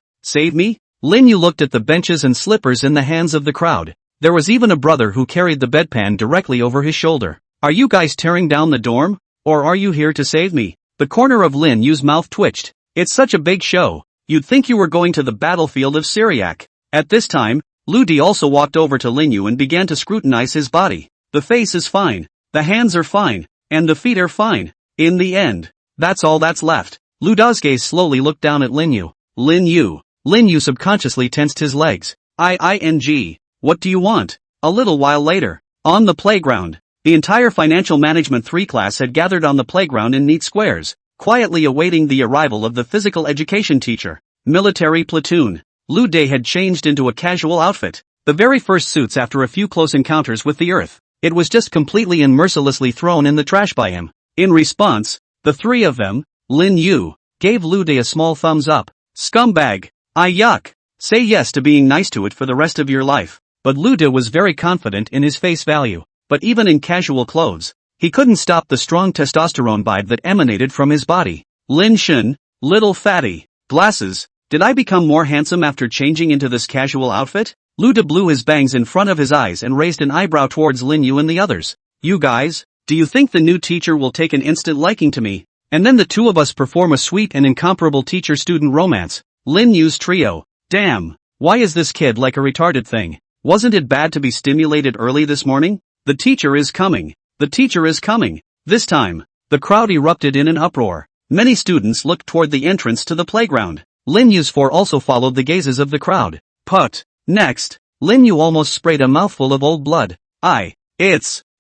me? Lin Yu looked at the benches and slippers in the hands of the crowd. There was even a brother who carried the bedpan directly over his shoulder. Are you guys tearing down the dorm? Or are you here to save me? The corner of Lin Yu's mouth twitched. It's such a big show. You'd think you were going to the battlefield of Syriac. At this time, Lu Di also walked over to Lin Yu and began to scrutinize his body. The face is fine. The hands are fine. And the feet are fine. In the end, that's all that's left. Lu Da's gaze slowly looked down at Lin Yu. Lin Yu subconsciously tensed his legs. What do you want? A little while later, on the playground, the entire financial management 3 class had gathered on the playground in neat squares, quietly awaiting the arrival of the physical education teacher. Military platoon. Lu De had changed into a casual outfit, the very first suits after a few close encounters with the earth. It was just completely and mercilessly thrown in the trash by him. In response, the three of them, Lin Yu, gave Lu De a small thumbs up. Scumbag. Yuck. Say yes to being nice to it for the rest of your life. But Lu De was very confident in his face value. But even in casual clothes, he couldn't stop the strong testosterone vibe that emanated from his body. Lin Shun, little fatty. Glasses. Did I become more handsome after changing into this casual outfit? Lu De blew his bangs in front of his eyes and raised an eyebrow towards Lin Yu and the others. You guys, do you think the new teacher will take an instant liking to me? And then the two of us perform a sweet and incomparable teacher-student romance. Lin Yu's trio. Damn, why is this kid like a retarded thing? Wasn't it bad to be stimulated early this morning? The teacher is coming. The teacher is coming. This time, the crowd erupted in an uproar. Many students looked toward the entrance to the playground. Lin Yu's four also followed the gazes of the crowd. Put. Next, Lin Yu almost sprayed a mouthful of old blood.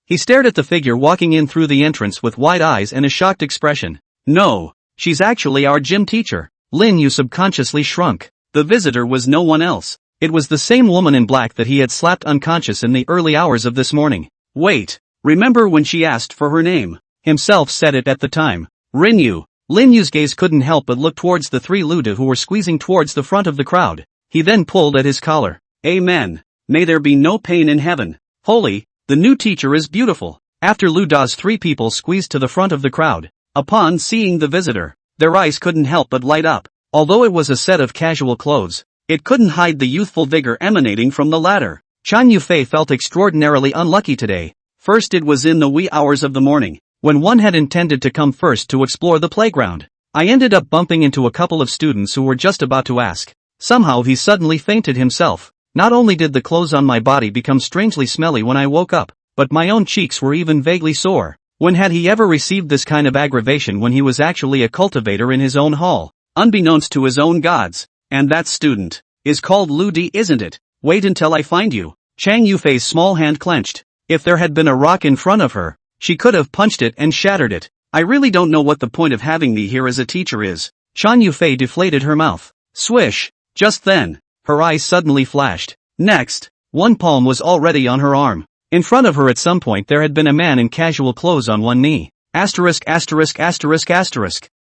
He stared at the figure walking in through the entrance with wide eyes and a shocked expression. No, she's actually our gym teacher. Lin Yu subconsciously shrunk. The visitor was no one else. It was the same woman in black that he had slapped unconscious in the early hours of this morning. Wait, remember when she asked for her name? Himself said it at the time. Rinyu. Lin Yu's gaze couldn't help but look towards the three Luda who were squeezing towards the front of the crowd. He then pulled at his collar. Amen. May there be no pain in heaven. Holy, the new teacher is beautiful. After Luda's three people squeezed to the front of the crowd, upon seeing the visitor, their eyes couldn't help but light up. Although it was a set of casual clothes, it couldn't hide the youthful vigor emanating from the latter. Chan Yufei felt extraordinarily unlucky today. First, it was in the wee hours of the morning, when one had intended to come first to explore the playground. I ended up bumping into a couple of students who were just about to ask. Somehow he suddenly fainted himself. Not only did the clothes on my body become strangely smelly when I woke up, but my own cheeks were even vaguely sore. When had he ever received this kind of aggravation when he was actually a cultivator in his own hall? Unbeknownst to his own gods. And that student is called Ludi, isn't it? Wait until I find you. Chang Yufei's small hand clenched. If there had been a rock in front of her, she could have punched it and shattered it. I really don't know what the point of having me here as a teacher is. Chan Yufei deflated her mouth. Swish! Just then, her eyes suddenly flashed. Next, one palm was already on her arm. In front of her at some point there had been a man in casual clothes on one knee. Asterisk.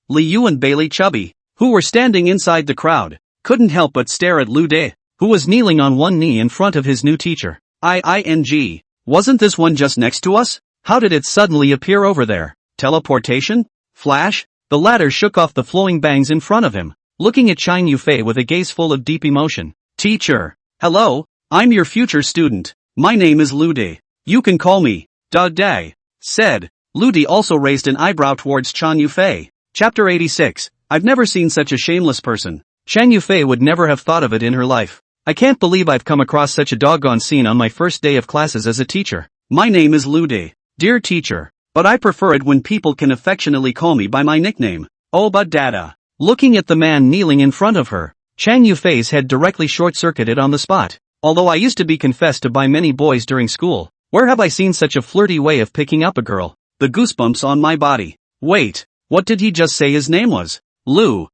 Li Yu and Bailey Chubby, who were standing inside the crowd, couldn't help but stare at Lu De, who was kneeling on one knee in front of his new teacher. Wasn't this one just next to us? How did it suddenly appear over there? Teleportation? Flash? The latter shook off the flowing bangs in front of him, looking at Chan Yufei with a gaze full of deep emotion. Teacher. Hello, I'm your future student. My name is Lu De. You can call me Da, said. Lu De also raised an eyebrow towards Chan Yufei. Chapter 86. I've never seen such a shameless person. Chan Yufei would never have thought of it in her life. I can't believe I've come across such a doggone scene on my first day of classes as a teacher. My name is Lu De. Dear teacher. But I prefer it when people can affectionately call me by my nickname. Oba Dada. Looking at the man kneeling in front of her, Chan Yufei's head directly short-circuited on the spot. Although I used to be confessed to by many boys during school, where have I seen such a flirty way of picking up a girl? The goosebumps on my body. Wait, what did he just say his name was? Lu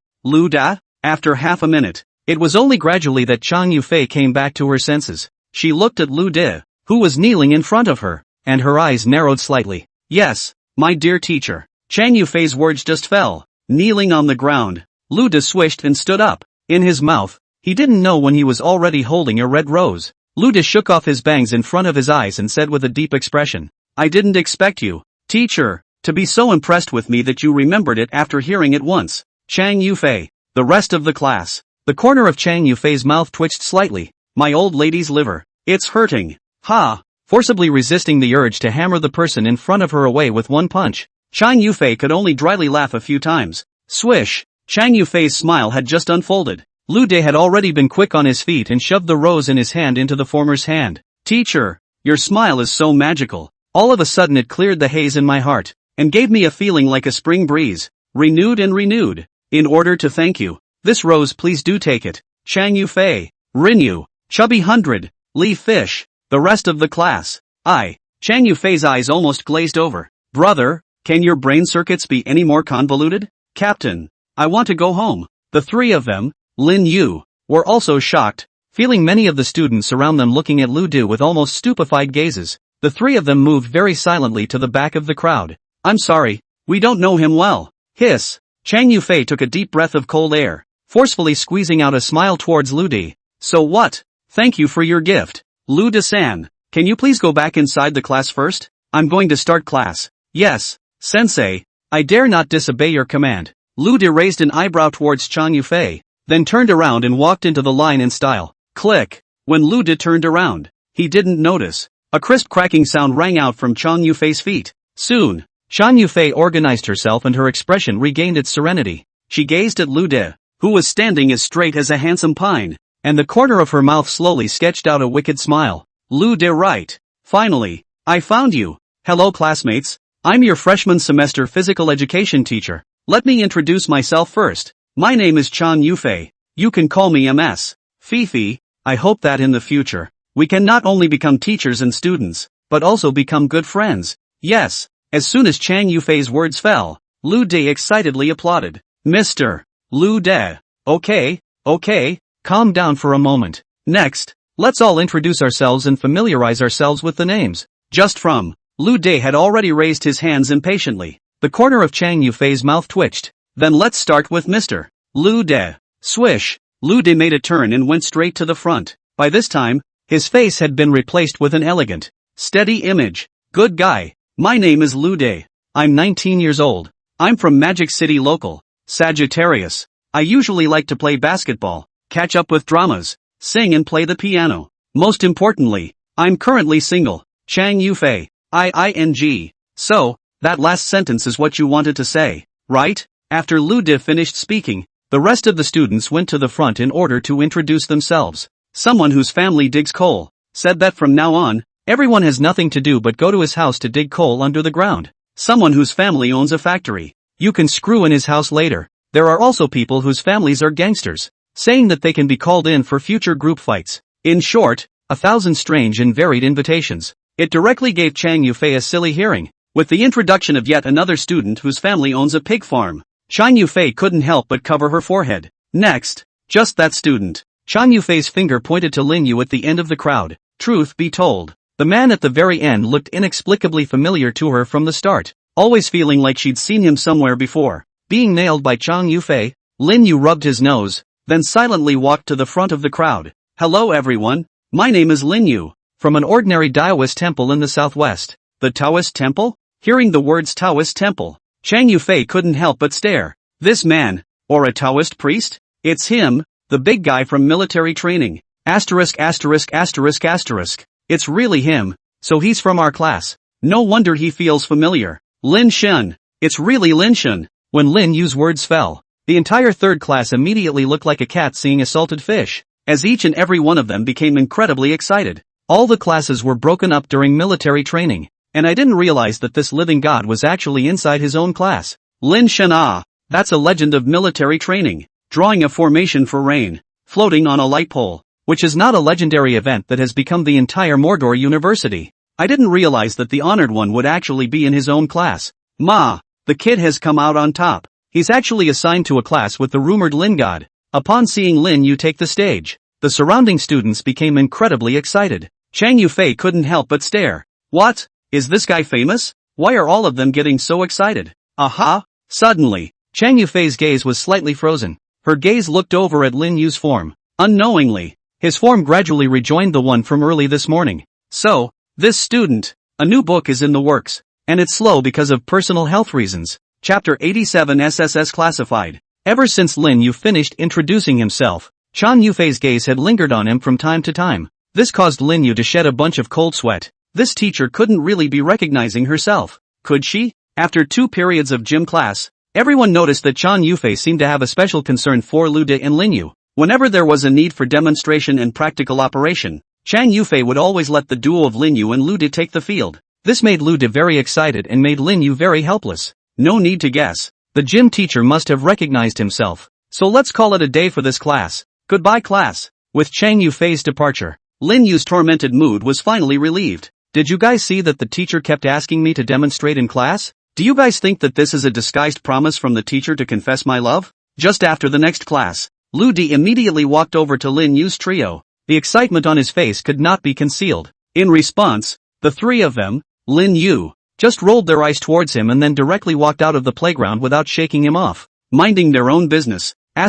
Da? After half a minute, it was only gradually that Chan Yufei came back to her senses. She looked at Lu De, who was kneeling in front of her, and her eyes narrowed slightly. Yes, my dear teacher. Chan Yufei's words just fell. Kneeling on the ground, Lu De swished and stood up. In his mouth, he didn't know when he was already holding a red rose. Lu De shook off his bangs in front of his eyes and said with a deep expression, I didn't expect you, teacher, to be so impressed with me that you remembered it after hearing it once. Chang Yufei. The rest of the class. The corner of Chang Yufei's mouth twitched slightly. My old lady's liver. It's hurting. Ha! Forcibly resisting the urge to hammer the person in front of her away with one punch, Chang Yufei could only dryly laugh a few times. Swish! Chang Yufei's smile had just unfolded. Lu De had already been quick on his feet and shoved the rose in his hand into the former's hand. Teacher, your smile is so magical. All of a sudden it cleared the haze in my heart, and gave me a feeling like a spring breeze, renewed and renewed. In order to thank you, this rose please do take it. Chang Yufei, Rinyu, Chubby 100, Li Fish, the rest of the class. Chang Yufei's eyes almost glazed over. Brother, can your brain circuits be any more convoluted? Captain, I want to go home. The three of them, Lin Yu, were also shocked, feeling many of the students around them looking at Lu Du with almost stupefied gazes. The three of them moved very silently to the back of the crowd. I'm sorry, we don't know him well. Hiss. Chang Yufei took a deep breath of cold air, forcefully squeezing out a smile towards Lu Di. So what? Thank you for your gift. Lu De-san, can you please go back inside the class first? I'm going to start class. Yes, sensei, I dare not disobey your command. Lu De raised an eyebrow towards Chang Yufei, then turned around and walked into the line in style. Click. When Lu De turned around, he didn't notice. A crisp cracking sound rang out from Chang Yufei's feet. Soon, Chang Yufei organized herself and her expression regained its serenity. She gazed at Lu De, who was standing as straight as a handsome pine, and the corner of her mouth slowly sketched out a wicked smile. Lu De, right. Finally, I found you. Hello classmates, I'm your freshman semester physical education teacher. Let me introduce myself first. My name is Chang Yufei. You can call me MS. Fifi. I hope that in the future, we can not only become teachers and students, but also become good friends. Yes. As soon as Chang Yufei's words fell, Lu De excitedly applauded. Mr. Lu De. Okay, calm down for a moment. Next, let's all introduce ourselves and familiarize ourselves with the names. Just from. Lu De had already raised his hands impatiently. The corner of Chang Yufei's mouth twitched. Then let's start with Mr. Lu De. Swish. Lu De made a turn and went straight to the front. By this time, his face had been replaced with an elegant, steady image. Good guy. My name is Lu De. I'm 19 years old. I'm from Magic City local, Sagittarius. I usually like to play basketball, catch up with dramas, sing and play the piano. Most importantly, I'm currently single. Chang Yufei. ING. So, that last sentence is what you wanted to say, right? After Lu De finished speaking, the rest of the students went to the front in order to introduce themselves. Someone whose family digs coal said that from now on, everyone has nothing to do but go to his house to dig coal under the ground. Someone whose family owns a factory. You can screw in his house later. There are also people whose families are gangsters, saying that they can be called in for future group fights. In short, 1,000 strange and varied invitations. It directly gave Chang Yufei a silly hearing, with the introduction of yet another student whose family owns a pig farm. Chang Yufei couldn't help but cover her forehead. Next, just that student. Chang Yufei's finger pointed to Lin Yu at the end of the crowd. Truth be told, the man at the very end looked inexplicably familiar to her from the start, always feeling like she'd seen him somewhere before. Being nailed by Chang Yufei, Lin Yu rubbed his nose, then silently walked to the front of the crowd. Hello everyone, my name is Lin Yu, from an ordinary Taoist temple in the southwest. The Taoist temple? Hearing the words Taoist temple, Chang Yufei couldn't help but stare. This man, or a Taoist priest? It's him, the big guy from military training. It's really him, so he's from our class. No wonder he feels familiar. Lin Shen. It's really Lin Shen. When Lin Yu's words fell, the entire third class immediately looked like a cat seeing a salted fish, as each and every one of them became incredibly excited. All the classes were broken up during military training, and I didn't realize that this living god was actually inside his own class. Lin Shen, that's a legend of military training, drawing a formation for rain, floating on a light pole, which is not a legendary event that has become the entire Mordor University. I didn't realize that the honored one would actually be in his own class. The kid has come out on top. He's actually assigned to a class with the rumored Lin god. Upon seeing Lin Yu take the stage, the surrounding students became incredibly excited. Chang Yufei couldn't help but stare. What? Is this guy famous? Why are all of them getting so excited? Aha! Suddenly, Chang Yufei's gaze was slightly frozen. Her gaze looked over at Lin Yu's form. Unknowingly, his form gradually rejoined the one from early this morning. So, this student, a new book is in the works, and it's slow because of personal health reasons. Chapter 87 SSS Classified. Ever since Lin Yu finished introducing himself, Chang Yufei's gaze had lingered on him from time to time. This caused Lin Yu to shed a bunch of cold sweat. This teacher couldn't really be recognizing herself, could she? After 2 periods of gym class, everyone noticed that Chang Yufei seemed to have a special concern for Lu De and Lin Yu. Whenever there was a need for demonstration and practical operation, Chang Yufei would always let the duo of Lin Yu and Lu De take the field. This made Lu De very excited and made Lin Yu very helpless. No need to guess. The gym teacher must have recognized himself. So let's call it a day for this class. Goodbye class. With Chang Yufei's departure, Lin Yu's tormented mood was finally relieved. Did you guys see that the teacher kept asking me to demonstrate in class? Do you guys think that this is a disguised promise from the teacher to confess my love? Just after the next class, Lu De immediately walked over to Lin Yu's trio. The excitement on his face could not be concealed. In response, the three of them, Lin Yu, just rolled their eyes towards him and then directly walked out of the playground without shaking him off. Minding their own business. Seeing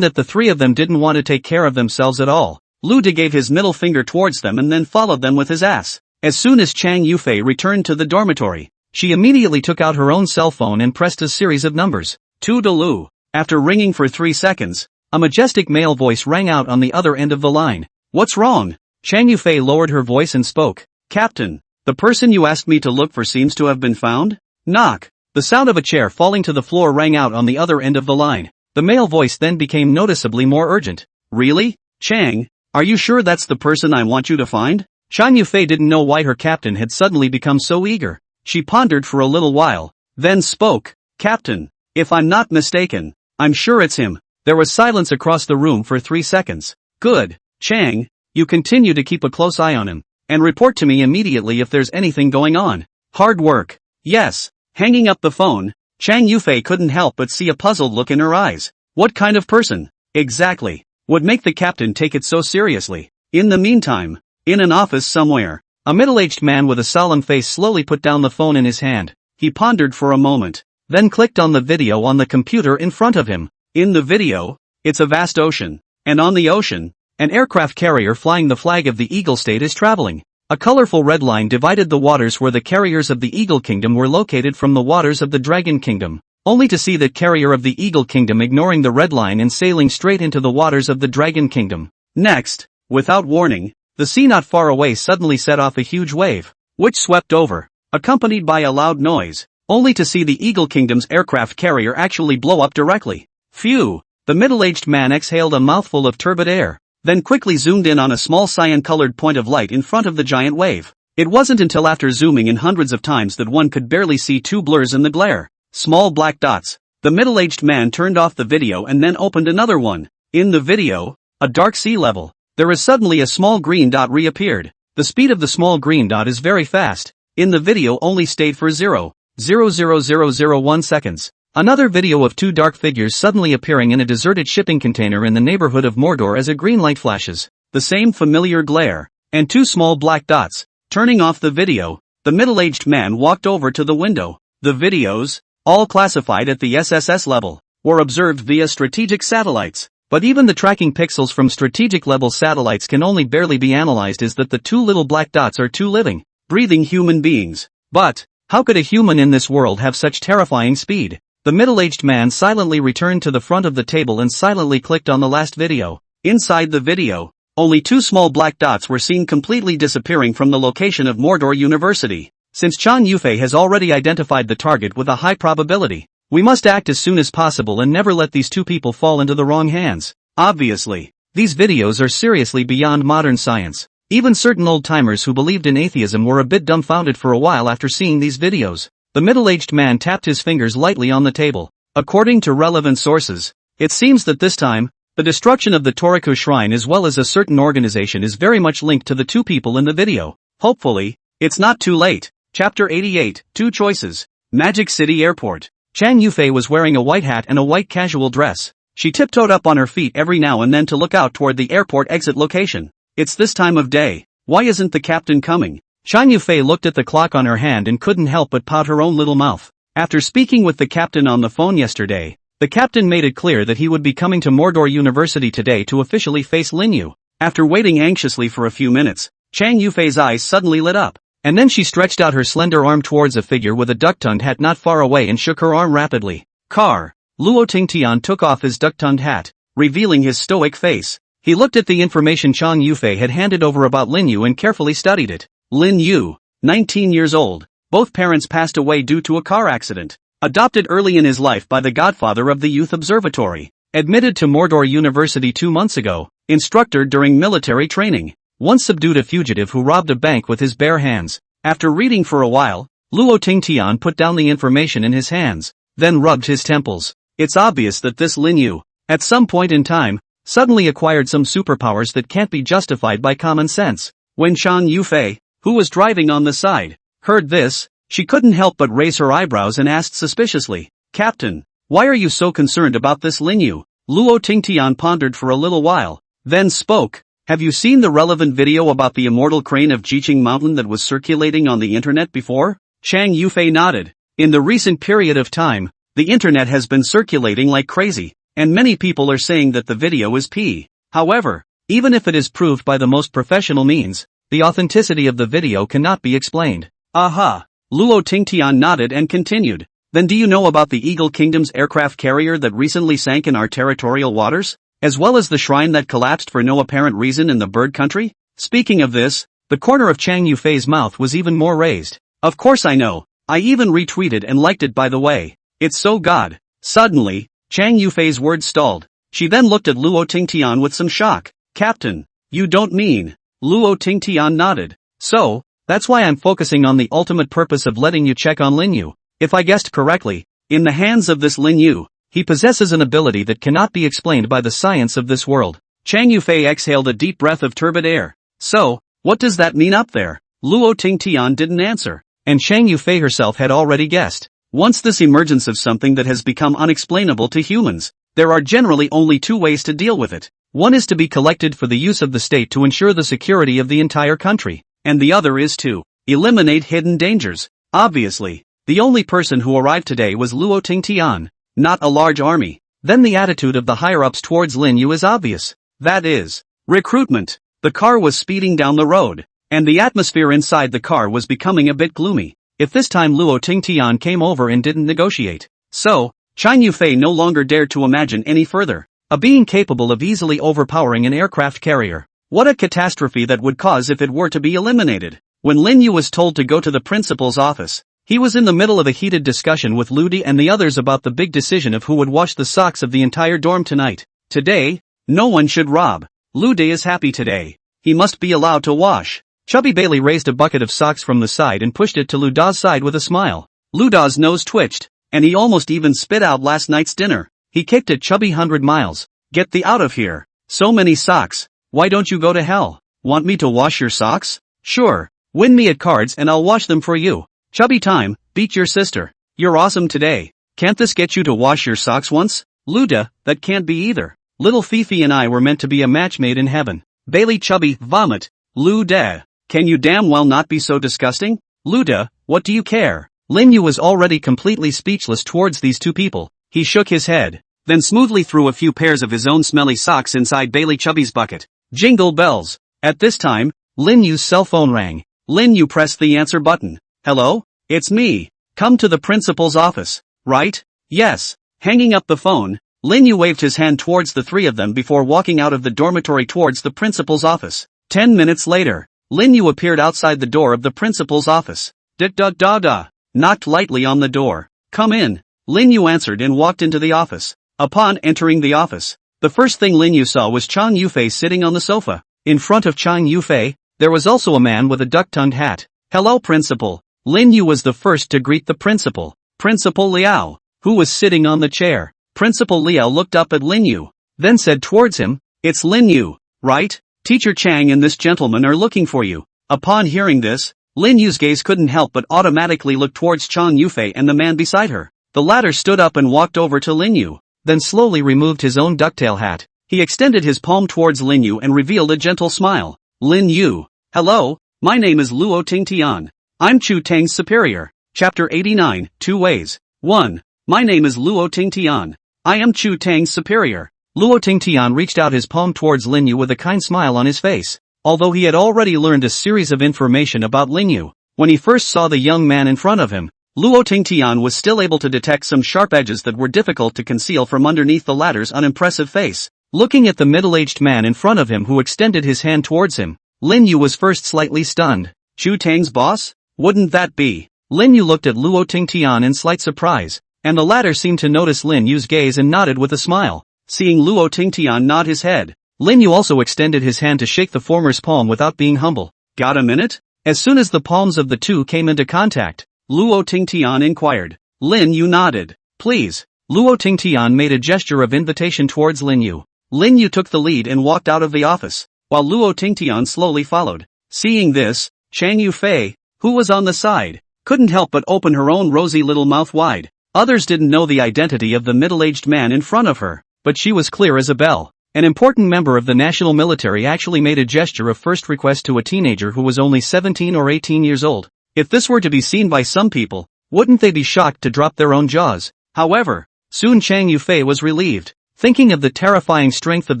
that the three of them didn't want to take care of themselves at all, Lu De gave his middle finger towards them and then followed them with his ass. As soon as Chang Yufei returned to the dormitory, she immediately took out her own cell phone and pressed a series of numbers. Toodaloo. After ringing for 3 seconds, a majestic male voice rang out on the other end of the line. What's wrong? Chang Yufei lowered her voice and spoke. Captain, the person you asked me to look for seems to have been found? Knock. The sound of a chair falling to the floor rang out on the other end of the line. The male voice then became noticeably more urgent. Really? Chang, are you sure that's the person I want you to find? Chang Yufei didn't know why her captain had suddenly become so eager. She pondered for a little while, then spoke. Captain, if I'm not mistaken, I'm sure it's him. There was silence across the room for 3 seconds. Good. Chang, you continue to keep a close eye on him, and report to me immediately if there's anything going on. Hard work. Yes. Hanging up the phone, Chang Yufei couldn't help but see a puzzled look in her eyes. What kind of person, exactly, would make the captain take it so seriously? In the meantime, in an office somewhere, a middle-aged man with a solemn face slowly put down the phone in his hand. He pondered for a moment, then clicked on the video on the computer in front of him. In the video, it's a vast ocean, and on the ocean, an aircraft carrier flying the flag of the Eagle State is traveling. A colorful red line divided the waters where the carriers of the Eagle Kingdom were located from the waters of the Dragon Kingdom, only to see the carrier of the Eagle Kingdom ignoring the red line and sailing straight into the waters of the Dragon Kingdom. Next, without warning, the sea not far away suddenly set off a huge wave, which swept over, accompanied by a loud noise, only to see the Eagle Kingdom's aircraft carrier actually blow up directly. Phew! The middle-aged man exhaled a mouthful of turbid air, then quickly zoomed in on a small cyan-colored point of light in front of the giant wave. It wasn't until after zooming in hundreds of times that one could barely see 2 blurs in the glare. Small black dots. The middle-aged man turned off the video and then opened another one. In the video, a dark sea level. There is suddenly a small green dot reappeared. The speed of the small green dot is very fast. In the video only stayed for 0. 0.00001 seconds. Another video of two dark figures suddenly appearing in a deserted shipping container in the neighborhood of Mordor as a green light flashes. The same familiar glare. And two small black dots. Turning off the video, the middle-aged man walked over to the window. The videos, all classified at the SSS level, were observed via strategic satellites. But even the tracking pixels from strategic-level satellites can only barely be analyzed as that the two little black dots are two living, breathing human beings. But, how could a human in this world have such terrifying speed? The middle-aged man silently returned to the front of the table and silently clicked on the last video. Inside the video, only two small black dots were seen completely disappearing from the location of Mordor University. Since Chan Yufei has already identified the target with a high probability, we must act as soon as possible and never let these two people fall into the wrong hands. Obviously, these videos are seriously beyond modern science. Even certain old-timers who believed in atheism were a bit dumbfounded for a while after seeing these videos. The middle-aged man tapped his fingers lightly on the table. According to relevant sources, it seems that this time, the destruction of the Toriku Shrine as well as a certain organization is very much linked to the two people in the video. Hopefully, it's not too late. Chapter 88, Two Choices. Magic City Airport. Chang Yufei was wearing a white hat and a white casual dress. She tiptoed up on her feet every now and then to look out toward the airport exit location. It's this time of day. Why isn't the captain coming? Chang Yufei looked at the clock on her hand and couldn't help but pout her own little mouth. After speaking with the captain on the phone yesterday, the captain made it clear that he would be coming to Mordor University today to officially face Lin Yu. After waiting anxiously for a few minutes, Chang Yufei's eyes suddenly lit up. And then she stretched out her slender arm towards a figure with a duck-tongued hat not far away and shook her arm rapidly. Car. Luo Tingtian took off his duck-tongued hat, revealing his stoic face. He looked at the information Chang Yufei had handed over about Lin Yu and carefully studied it. Lin Yu, 19 years old. Both parents passed away due to a car accident. Adopted early in his life by the godfather of the Youth Observatory. Admitted to Mordor University 2 months ago. Instructor during military training. Once subdued a fugitive who robbed a bank with his bare hands. After reading for a while, Luo Tingtian put down the information in his hands, then rubbed his temples. It's obvious that this Lin Yu, at some point in time, suddenly acquired some superpowers that can't be justified by common sense. When Chang Yufei, who was driving on the side, heard this, she couldn't help but raise her eyebrows and asked suspiciously, Captain, why are you so concerned about this Lin Yu? Luo Tingtian pondered for a little while, then spoke. Have you seen the relevant video about the immortal crane of Jiqing Mountain that was circulating on the internet before? Chang Yufei nodded. In the recent period of time, the internet has been circulating like crazy, and many people are saying that the video is P. However, even if it is proved by the most professional means, the authenticity of the video cannot be explained. Aha! Luo Tingtian nodded and continued. Then do you know about the Eagle Kingdom's aircraft carrier that recently sank in our territorial waters? As well as the shrine that collapsed for no apparent reason in the bird country? Speaking of this, the corner of Chang Yufei's mouth was even more raised. Of course I know. I even retweeted and liked it by the way. It's so god. Suddenly, Chang Yufei's words stalled. She then looked at Luo Tingtian with some shock. Captain, you don't mean? Luo Tingtian nodded. So, that's why I'm focusing on the ultimate purpose of letting you check on Lin Yu. If I guessed correctly, in the hands of this Lin Yu, he possesses an ability that cannot be explained by the science of this world. Chang Yufei exhaled a deep breath of turbid air. So, what does that mean up there? Luo Tingtian didn't answer, and Chang Yufei herself had already guessed. Once this emergence of something that has become unexplainable to humans, there are generally only two ways to deal with it. One is to be collected for the use of the state to ensure the security of the entire country, and the other is to eliminate hidden dangers. Obviously, the only person who arrived today was Luo Tingtian. Not a large army. Then the attitude of the higher-ups towards Lin Yu is obvious. That is, recruitment. The car was speeding down the road, and the atmosphere inside the car was becoming a bit gloomy. If this time Luo Tingtian came over and didn't negotiate. So, Chang Yufei no longer dared to imagine any further. A being capable of easily overpowering an aircraft carrier. What a catastrophe that would cause if it were to be eliminated. When Lin Yu was told to go to the principal's office, he was in the middle of a heated discussion with Ludi and the others about the big decision of who would wash the socks of the entire dorm tonight. Today, no one should rob. Ludi is happy today. He must be allowed to wash. Chubby Bailey raised a bucket of socks from the side and pushed it to Luda's side with a smile. Luda's nose twitched, and he almost even spit out last night's dinner. He kicked at Chubby 100 miles. Get thee out of here. So many socks. Why don't you go to hell? Want me to wash your socks? Sure. Win me at cards and I'll wash them for you. Chubby time, beat your sister. You're awesome today. Can't this get you to wash your socks once? Luda, that can't be either. Little Fifi and I were meant to be a match made in heaven. Bailey Chubby, vomit. Luda. Can you damn well not be so disgusting? Luda, what do you care? Lin Yu was already completely speechless towards these two people. He shook his head, then smoothly threw a few pairs of his own smelly socks inside Bailey Chubby's bucket. Jingle bells. At this time, Lin Yu's cell phone rang. Lin Yu pressed the answer button. Hello? It's me. Come to the principal's office. Right? Yes. Hanging up the phone, Lin Yu waved his hand towards the three of them before walking out of the dormitory towards the principal's office. 10 minutes later, Lin Yu appeared outside the door of the principal's office. Da-da-da-da. Knocked lightly on the door. Come in. Lin Yu answered and walked into the office. Upon entering the office, the first thing Lin Yu saw was Chang Yufei sitting on the sofa. In front of Chang Yufei, there was also a man with a duck-tongued hat. Hello, principal. Lin Yu was the first to greet the principal. Principal Liao, who was sitting on the chair. Principal Liao looked up at Lin Yu, then said towards him, It's Lin Yu, right? Teacher Chang and this gentleman are looking for you. Upon hearing this, Lin Yu's gaze couldn't help but automatically look towards Chang Yufei and the man beside her. The latter stood up and walked over to Lin Yu, then slowly removed his own ducktail hat. He extended his palm towards Lin Yu and revealed a gentle smile. Lin Yu. Hello, my name is Luo Tingtian. I'm Chu Tang's superior. Chapter 89, Two Ways. 1. My name is Luo Tingtian. I am Chu Tang's superior. Luo Tingtian reached out his palm towards Lin Yu with a kind smile on his face. Although he had already learned a series of information about Lin Yu, when he first saw the young man in front of him, Luo Tingtian was still able to detect some sharp edges that were difficult to conceal from underneath the latter's unimpressive face. Looking at the middle-aged man in front of him who extended his hand towards him, Lin Yu was first slightly stunned. Chu Tang's boss? Wouldn't that be? Lin Yu looked at Luo Tingtian in slight surprise, and the latter seemed to notice Lin Yu's gaze and nodded with a smile. Seeing Luo Tingtian nod his head, Lin Yu also extended his hand to shake the former's palm without being humble. Got a minute? As soon as the palms of the two came into contact, Luo Tingtian inquired. Lin Yu nodded. Please. Luo Tingtian made a gesture of invitation towards Lin Yu. Lin Yu took the lead and walked out of the office, while Luo Tingtian slowly followed. Seeing this, Chang Yufei, who was on the side, couldn't help but open her own rosy little mouth wide. Others didn't know the identity of the middle-aged man in front of her, but she was clear as a bell. An important member of the national military actually made a gesture of first request to a teenager who was only 17 or 18 years old. If this were to be seen by some people, wouldn't they be shocked to drop their own jaws? However, soon Chang Yufei was relieved. Thinking of the terrifying strength of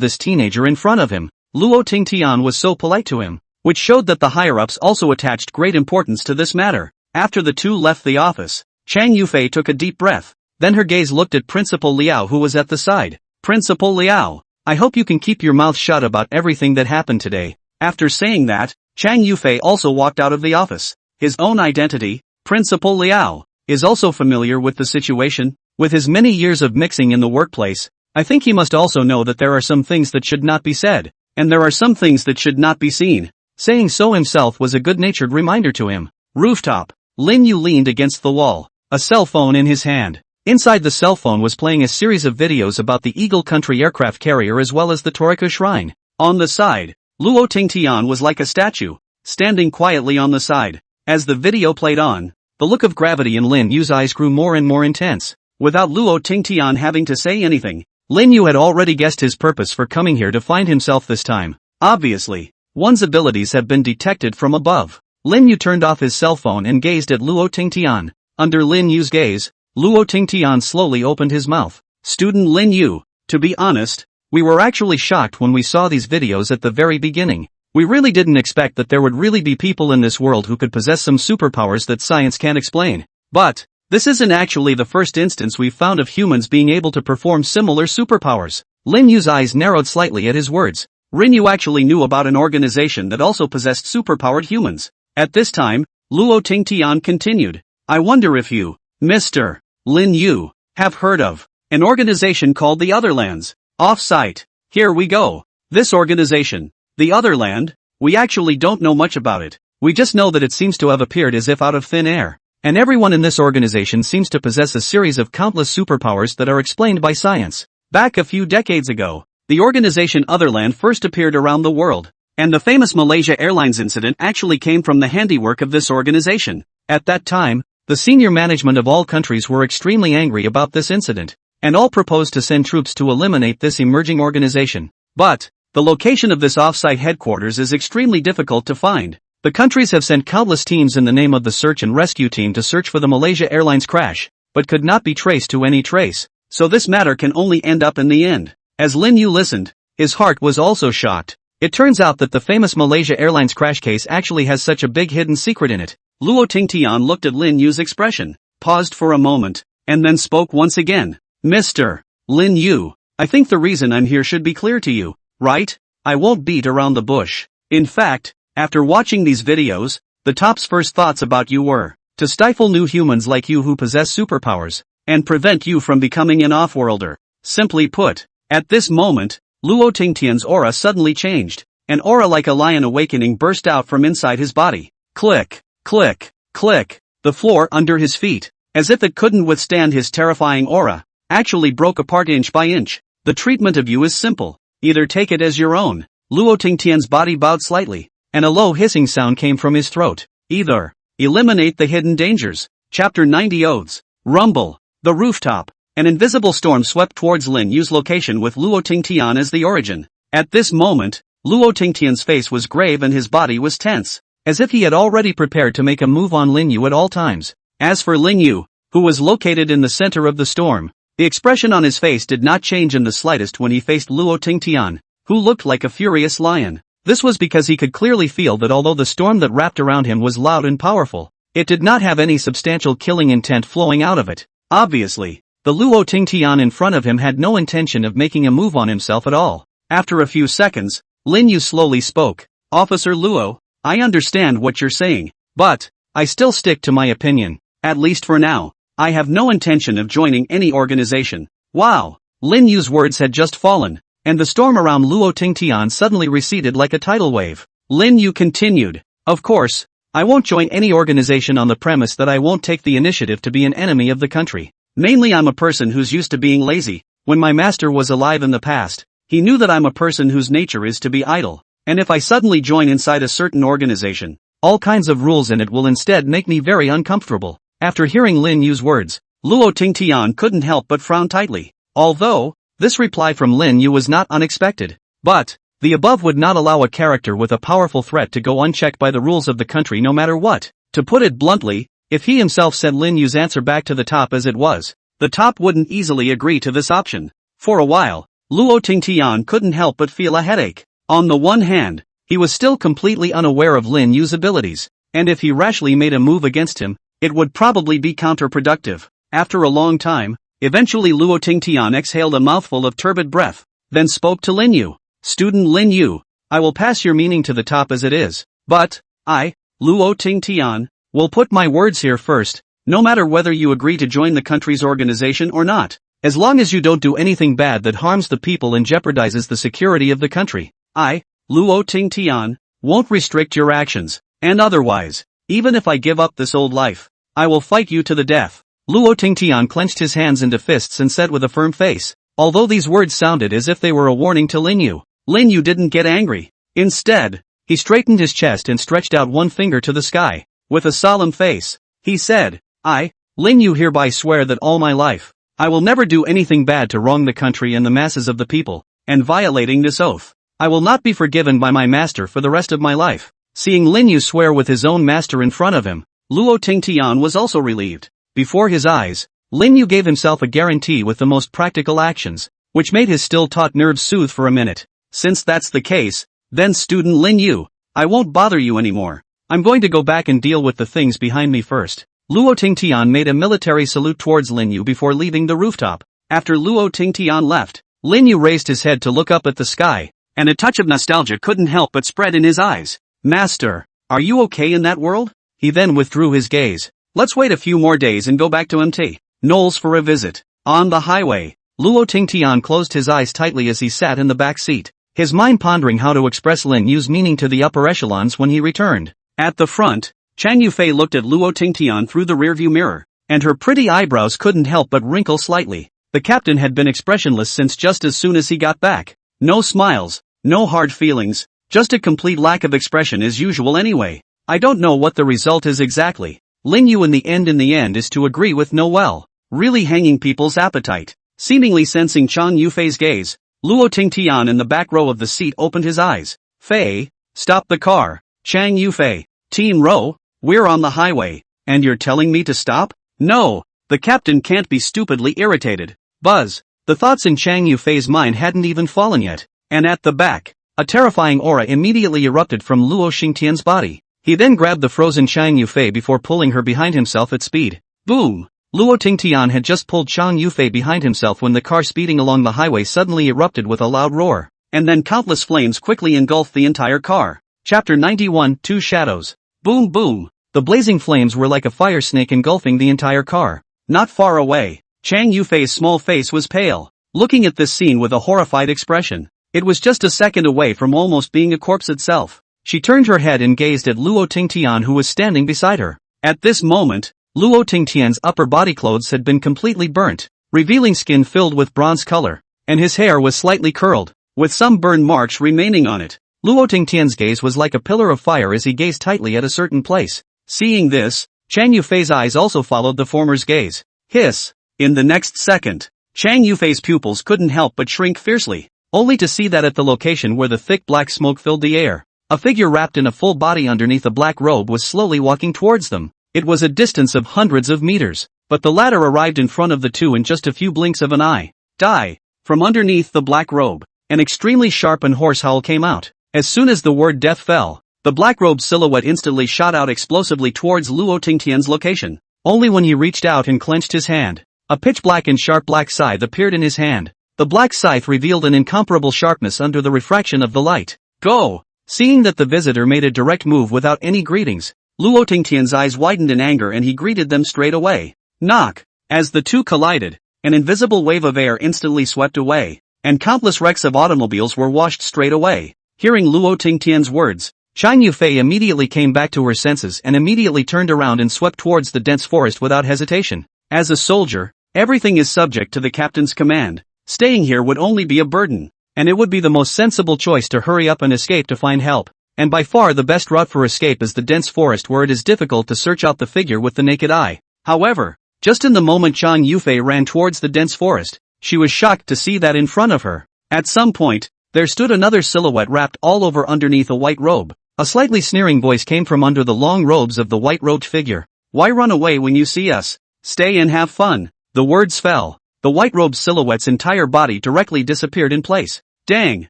this teenager in front of him, Luo Tingtian was so polite to him, which showed that the higher-ups also attached great importance to this matter. After the two left the office, Chang Yufei took a deep breath, then her gaze looked at Principal Liao who was at the side. Principal Liao, I hope you can keep your mouth shut about everything that happened today. After saying that, Chang Yufei also walked out of the office. His own identity, Principal Liao, is also familiar with the situation. With his many years of mixing in the workplace, I think he must also know that there are some things that should not be said, and there are some things that should not be seen. Saying so himself was a good-natured reminder to him. Rooftop. Lin Yu leaned against the wall, a cell phone in his hand. Inside the cell phone was playing a series of videos about the Eagle Country aircraft carrier as well as the Toriko Shrine. On the side, Luo Tingtian was like a statue, standing quietly on the side. As the video played on, the look of gravity in Lin Yu's eyes grew more and more intense. Without Luo Tingtian having to say anything, Lin Yu had already guessed his purpose for coming here to find himself this time. Obviously, one's abilities have been detected from above. Lin Yu turned off his cell phone and gazed at Luo Tingtian. Under Lin Yu's gaze, Luo Tingtian slowly opened his mouth. Student Lin Yu, to be honest, we were actually shocked when we saw these videos at the very beginning. We really didn't expect that there would really be people in this world who could possess some superpowers that science can't explain. But this isn't actually the first instance we've found of humans being able to perform similar superpowers. Lin Yu's eyes narrowed slightly at his words. Lin Yu actually knew about an organization that also possessed superpowered humans. At this time, Luo Tingtian continued. I wonder if you, Mr. Lin Yu, have heard of an organization called the Otherlands. Off-site. Here we go. This organization, the Otherland, we actually don't know much about it. We just know that it seems to have appeared as if out of thin air. And everyone in this organization seems to possess a series of countless superpowers that are explained by science. Back a few decades ago, the organization Otherland first appeared around the world, and the famous Malaysia Airlines incident actually came from the handiwork of this organization. At that time, The senior management of all countries were extremely angry about this incident, and all proposed to send troops to eliminate this emerging organization. But the location of this off-site headquarters is extremely difficult to find. The countries have sent countless teams in the name of the search and rescue team to search for the Malaysia Airlines crash, but could not be traced to any trace. So this matter can only end up in the end. As Lin Yu listened, his heart was also shocked. It turns out that the famous Malaysia Airlines crash case actually has such a big hidden secret in it. Luo Tingtian looked at Lin Yu's expression, paused for a moment, and then spoke once again. Mr. Lin Yu, I think the reason I'm here should be clear to you, right? I won't beat around the bush. In fact, after watching these videos, the top's first thoughts about you were to stifle new humans like you who possess superpowers, and prevent you from becoming an off-worlder. Simply put, at this moment, Luo Tingtian's aura suddenly changed. An aura like a lion awakening burst out from inside his body. Click, click, click. The floor under his feet, as if it couldn't withstand his terrifying aura, actually broke apart inch by inch. The treatment of you is simple. Either take it as your own. Luo Tingtian's body bowed slightly, and a low hissing sound came from his throat. Either eliminate the hidden dangers. Chapter 90 Oaths. Rumble. The rooftop. An invisible storm swept towards Lin Yu's location with Luo Tingtian as the origin. At this moment, Luo Tingtian's face was grave and his body was tense, as if he had already prepared to make a move on Lin Yu at all times. As for Lin Yu, who was located in the center of the storm, the expression on his face did not change in the slightest when he faced Luo Tingtian, who looked like a furious lion. This was because he could clearly feel that although the storm that wrapped around him was loud and powerful, it did not have any substantial killing intent flowing out of it. Obviously, the Luo Tingtian in front of him had no intention of making a move on himself at all. After a few seconds, Lin Yu slowly spoke. Officer Luo, I understand what you're saying, but I still stick to my opinion. At least for now, I have no intention of joining any organization. Wow! Lin Yu's words had just fallen, and the storm around Luo Tingtian suddenly receded like a tidal wave. Lin Yu continued. Of course, I won't join any organization on the premise that I won't take the initiative to be an enemy of the country. Mainly I'm a person who's used to being lazy. When my master was alive in the past, he knew that I'm a person whose nature is to be idle, and if I suddenly join inside a certain organization, all kinds of rules in it will instead make me very uncomfortable. After hearing Lin Yu's words, Luo Tingtian couldn't help but frown tightly. Although, this reply from Lin Yu was not unexpected. But, the above would not allow a character with a powerful threat to go unchecked by the rules of the country no matter what. To put it bluntly, if he himself sent Lin Yu's answer back to the top as it was, the top wouldn't easily agree to this option. For a while, Luo Tingtian couldn't help but feel a headache. On the one hand, he was still completely unaware of Lin Yu's abilities, and if he rashly made a move against him, it would probably be counterproductive. After a long time, eventually Luo Tingtian exhaled a mouthful of turbid breath, then spoke to Lin Yu. Student Lin Yu, I will pass your meaning to the top as it is, but, I, Luo Tingtian, will put my words here first, no matter whether you agree to join the country's organization or not. As long as you don't do anything bad that harms the people and jeopardizes the security of the country, I, Luo Tingtian, won't restrict your actions, and otherwise, even if I give up this old life, I will fight you to the death. Luo Tingtian clenched his hands into fists and said with a firm face. Although these words sounded as if they were a warning to Lin Yu didn't get angry. Instead, he straightened his chest and stretched out one finger to the sky. With a solemn face, he said, I, Lin Yu hereby swear that all my life, I will never do anything bad to wrong the country and the masses of the people, and violating this oath, I will not be forgiven by my master for the rest of my life. Seeing Lin Yu swear with his own master in front of him, Luo Tingtian was also relieved. Before his eyes, Lin Yu gave himself a guarantee with the most practical actions, which made his still-taut nerves soothe for a minute. Since that's the case, then student Lin Yu, I won't bother you anymore. I'm going to go back and deal with the things behind me first. Luo Tingtian made a military salute towards Lin Yu before leaving the rooftop. After Luo Tingtian left, Lin Yu raised his head to look up at the sky, and a touch of nostalgia couldn't help but spread in his eyes. Master, are you okay in that world? He then withdrew his gaze. Let's wait a few more days and go back to MT Knowles for a visit. On the highway, Luo Tingtian closed his eyes tightly as he sat in the back seat, his mind pondering how to express Lin Yu's meaning to the upper echelons when he returned. At the front, Chang Yufei looked at Luo Tingtian through the rearview mirror, and her pretty eyebrows couldn't help but wrinkle slightly. The captain had been expressionless since just as soon as he got back. No smiles, no hard feelings, just a complete lack of expression as usual anyway. I don't know what the result is exactly, Ling Yu in the end is to agree with Noel, really hanging people's appetite. Seemingly sensing Chang Yufei's gaze, Luo Tingtian in the back row of the seat opened his eyes. Fei, stop the car. Chang Yufei, Team Row, we're on the highway, and you're telling me to stop? No, the captain can't be stupidly irritated. Buzz, the thoughts in Chang Yufei's mind hadn't even fallen yet, and at the back, a terrifying aura immediately erupted from Luo Xingtian's body. He then grabbed the frozen Chang Yufei before pulling her behind himself at speed. Boom! Luo Tingtian had just pulled Chang Yufei behind himself when the car speeding along the highway suddenly erupted with a loud roar, and then countless flames quickly engulfed the entire car. Chapter 91, Two Shadows. Boom boom! The blazing flames were like a fire snake engulfing the entire car. Not far away, Chang Yufei's small face was pale, looking at this scene with a horrified expression. It was just a second away from almost being a corpse itself. She turned her head and gazed at Luo Tingtian who was standing beside her. At this moment, Luo Tingtian's upper body clothes had been completely burnt, revealing skin filled with bronze color, and his hair was slightly curled, with some burn marks remaining on it. Luo Tingtian's gaze was like a pillar of fire as he gazed tightly at a certain place. Seeing this, Chang Yufei's eyes also followed the former's gaze. Hiss! In the next second, Chang Yufei's pupils couldn't help but shrink fiercely, only to see that at the location where the thick black smoke filled the air, a figure wrapped in a full body underneath a black robe was slowly walking towards them. It was a distance of hundreds of meters, but the latter arrived in front of the two in just a few blinks of an eye. Die! From underneath the black robe, an extremely sharp and hoarse howl came out. As soon as the word death fell, the black robe silhouette instantly shot out explosively towards Luo Tingtian's location. Only when he reached out and clenched his hand, a pitch black and sharp black scythe appeared in his hand. The black scythe revealed an incomparable sharpness under the refraction of the light. Go! Seeing that the visitor made a direct move without any greetings, Luo Tingtian's eyes widened in anger and he greeted them straight away. Knock! As the two collided, an invisible wave of air instantly swept away, and countless wrecks of automobiles were washed straight away. Hearing Luo Tingtian's words, Chang Yufei immediately came back to her senses and immediately turned around and swept towards the dense forest without hesitation. As a soldier, everything is subject to the captain's command. Staying here would only be a burden, and it would be the most sensible choice to hurry up and escape to find help. And by far the best route for escape is the dense forest where it is difficult to search out the figure with the naked eye. However, just in the moment Chang Yufei ran towards the dense forest, she was shocked to see that in front of her, at some point, there stood another silhouette wrapped all over underneath a white robe. A slightly sneering voice came from under the long robes of the white-robed figure. Why run away when you see us? Stay and have fun. The words fell. The white-robed silhouette's entire body directly disappeared in place. Dang!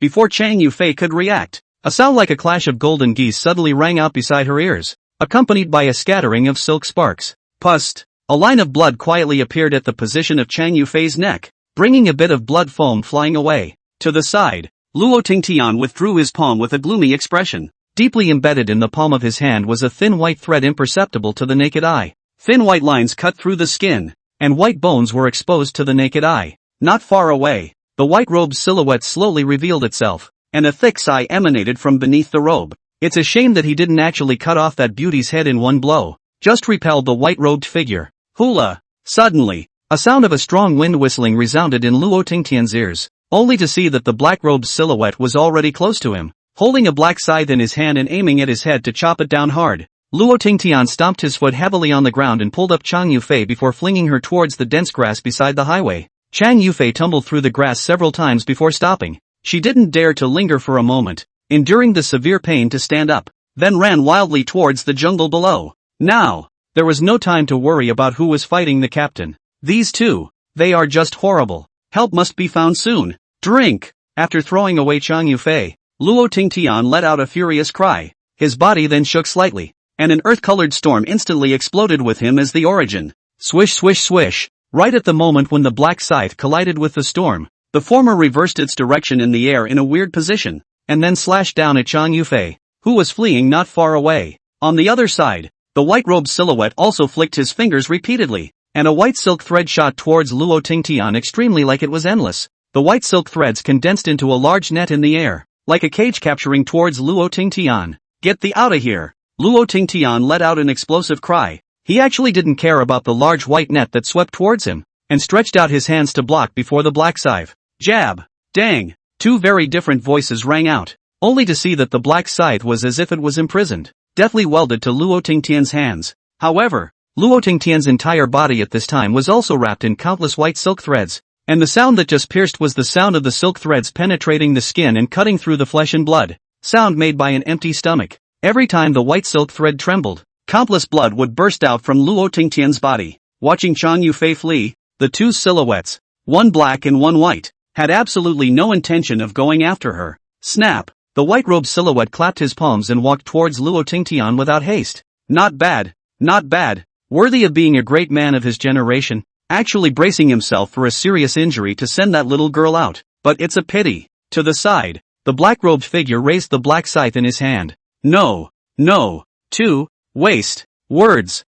Before Chang Yufei could react, a sound like a clash of golden geese suddenly rang out beside her ears, accompanied by a scattering of silk sparks. Pust! A line of blood quietly appeared at the position of Chang Yufei's neck, bringing a bit of blood foam flying away. To the side, Luo Tingtian withdrew his palm with a gloomy expression. Deeply embedded in the palm of his hand was a thin white thread imperceptible to the naked eye. Thin white lines cut through the skin, and white bones were exposed to the naked eye. Not far away, the white-robed silhouette slowly revealed itself, and a thick sigh emanated from beneath the robe. It's a shame that he didn't actually cut off that beauty's head in one blow, just repelled the white-robed figure. Hula! Suddenly, a sound of a strong wind whistling resounded in Luo Tingtian's ears, only to see that the black-robed silhouette was already close to him, holding a black scythe in his hand and aiming at his head to chop it down hard. Luo Tingtian stomped his foot heavily on the ground and pulled up Chang Yufei before flinging her towards the dense grass beside the highway. Chang Yufei tumbled through the grass several times before stopping. She didn't dare to linger for a moment, enduring the severe pain to stand up, then ran wildly towards the jungle below. Now, there was no time to worry about who was fighting the captain. These two, they are just horrible. Help must be found soon. Drink! After throwing away Chang Yufei, Luo Tingtian let out a furious cry. His body then shook slightly, and an earth-colored storm instantly exploded with him as the origin. Swish swish swish! Right at the moment when the black scythe collided with the storm, the former reversed its direction in the air in a weird position, and then slashed down at Chang Yufei, who was fleeing not far away. On the other side, the white-robed silhouette also flicked his fingers repeatedly, and a white silk thread shot towards Luo Tingtian extremely like it was endless. The white silk threads condensed into a large net in the air, like a cage capturing towards Luo Tingtian. Get thee outta here! Luo Tingtian let out an explosive cry. He actually didn't care about the large white net that swept towards him, and stretched out his hands to block before the black scythe. Jab! Dang! Two very different voices rang out, only to see that the black scythe was as if it was imprisoned, deathly welded to Luo Tingtian's hands. However, Luo Tingtian's entire body at this time was also wrapped in countless white silk threads, and the sound that just pierced was the sound of the silk threads penetrating the skin and cutting through the flesh and blood, sound made by an empty stomach. Every time the white silk thread trembled, countless blood would burst out from Luo Tingtian's body. Watching Chang Yufei flee, the two silhouettes, one black and one white, had absolutely no intention of going after her. Snap! The white-robed silhouette clapped his palms and walked towards Luo Tingtian without haste. Not bad, not bad. Worthy of being a great man of his generation, actually bracing himself for a serious injury to send that little girl out. But it's a pity. To the side, the black-robed figure raised the black scythe in his hand. No, no, to, waste, words,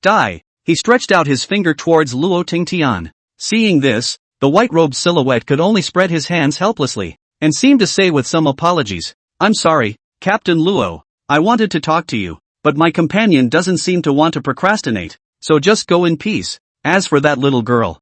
die. He stretched out his finger towards Luo Tingtian. Seeing this, the white-robed silhouette could only spread his hands helplessly, and seemed to say with some apologies, "I'm sorry, Captain Luo, I wanted to talk to you, but my companion doesn't seem to want to procrastinate, so just go in peace. As for that little girl,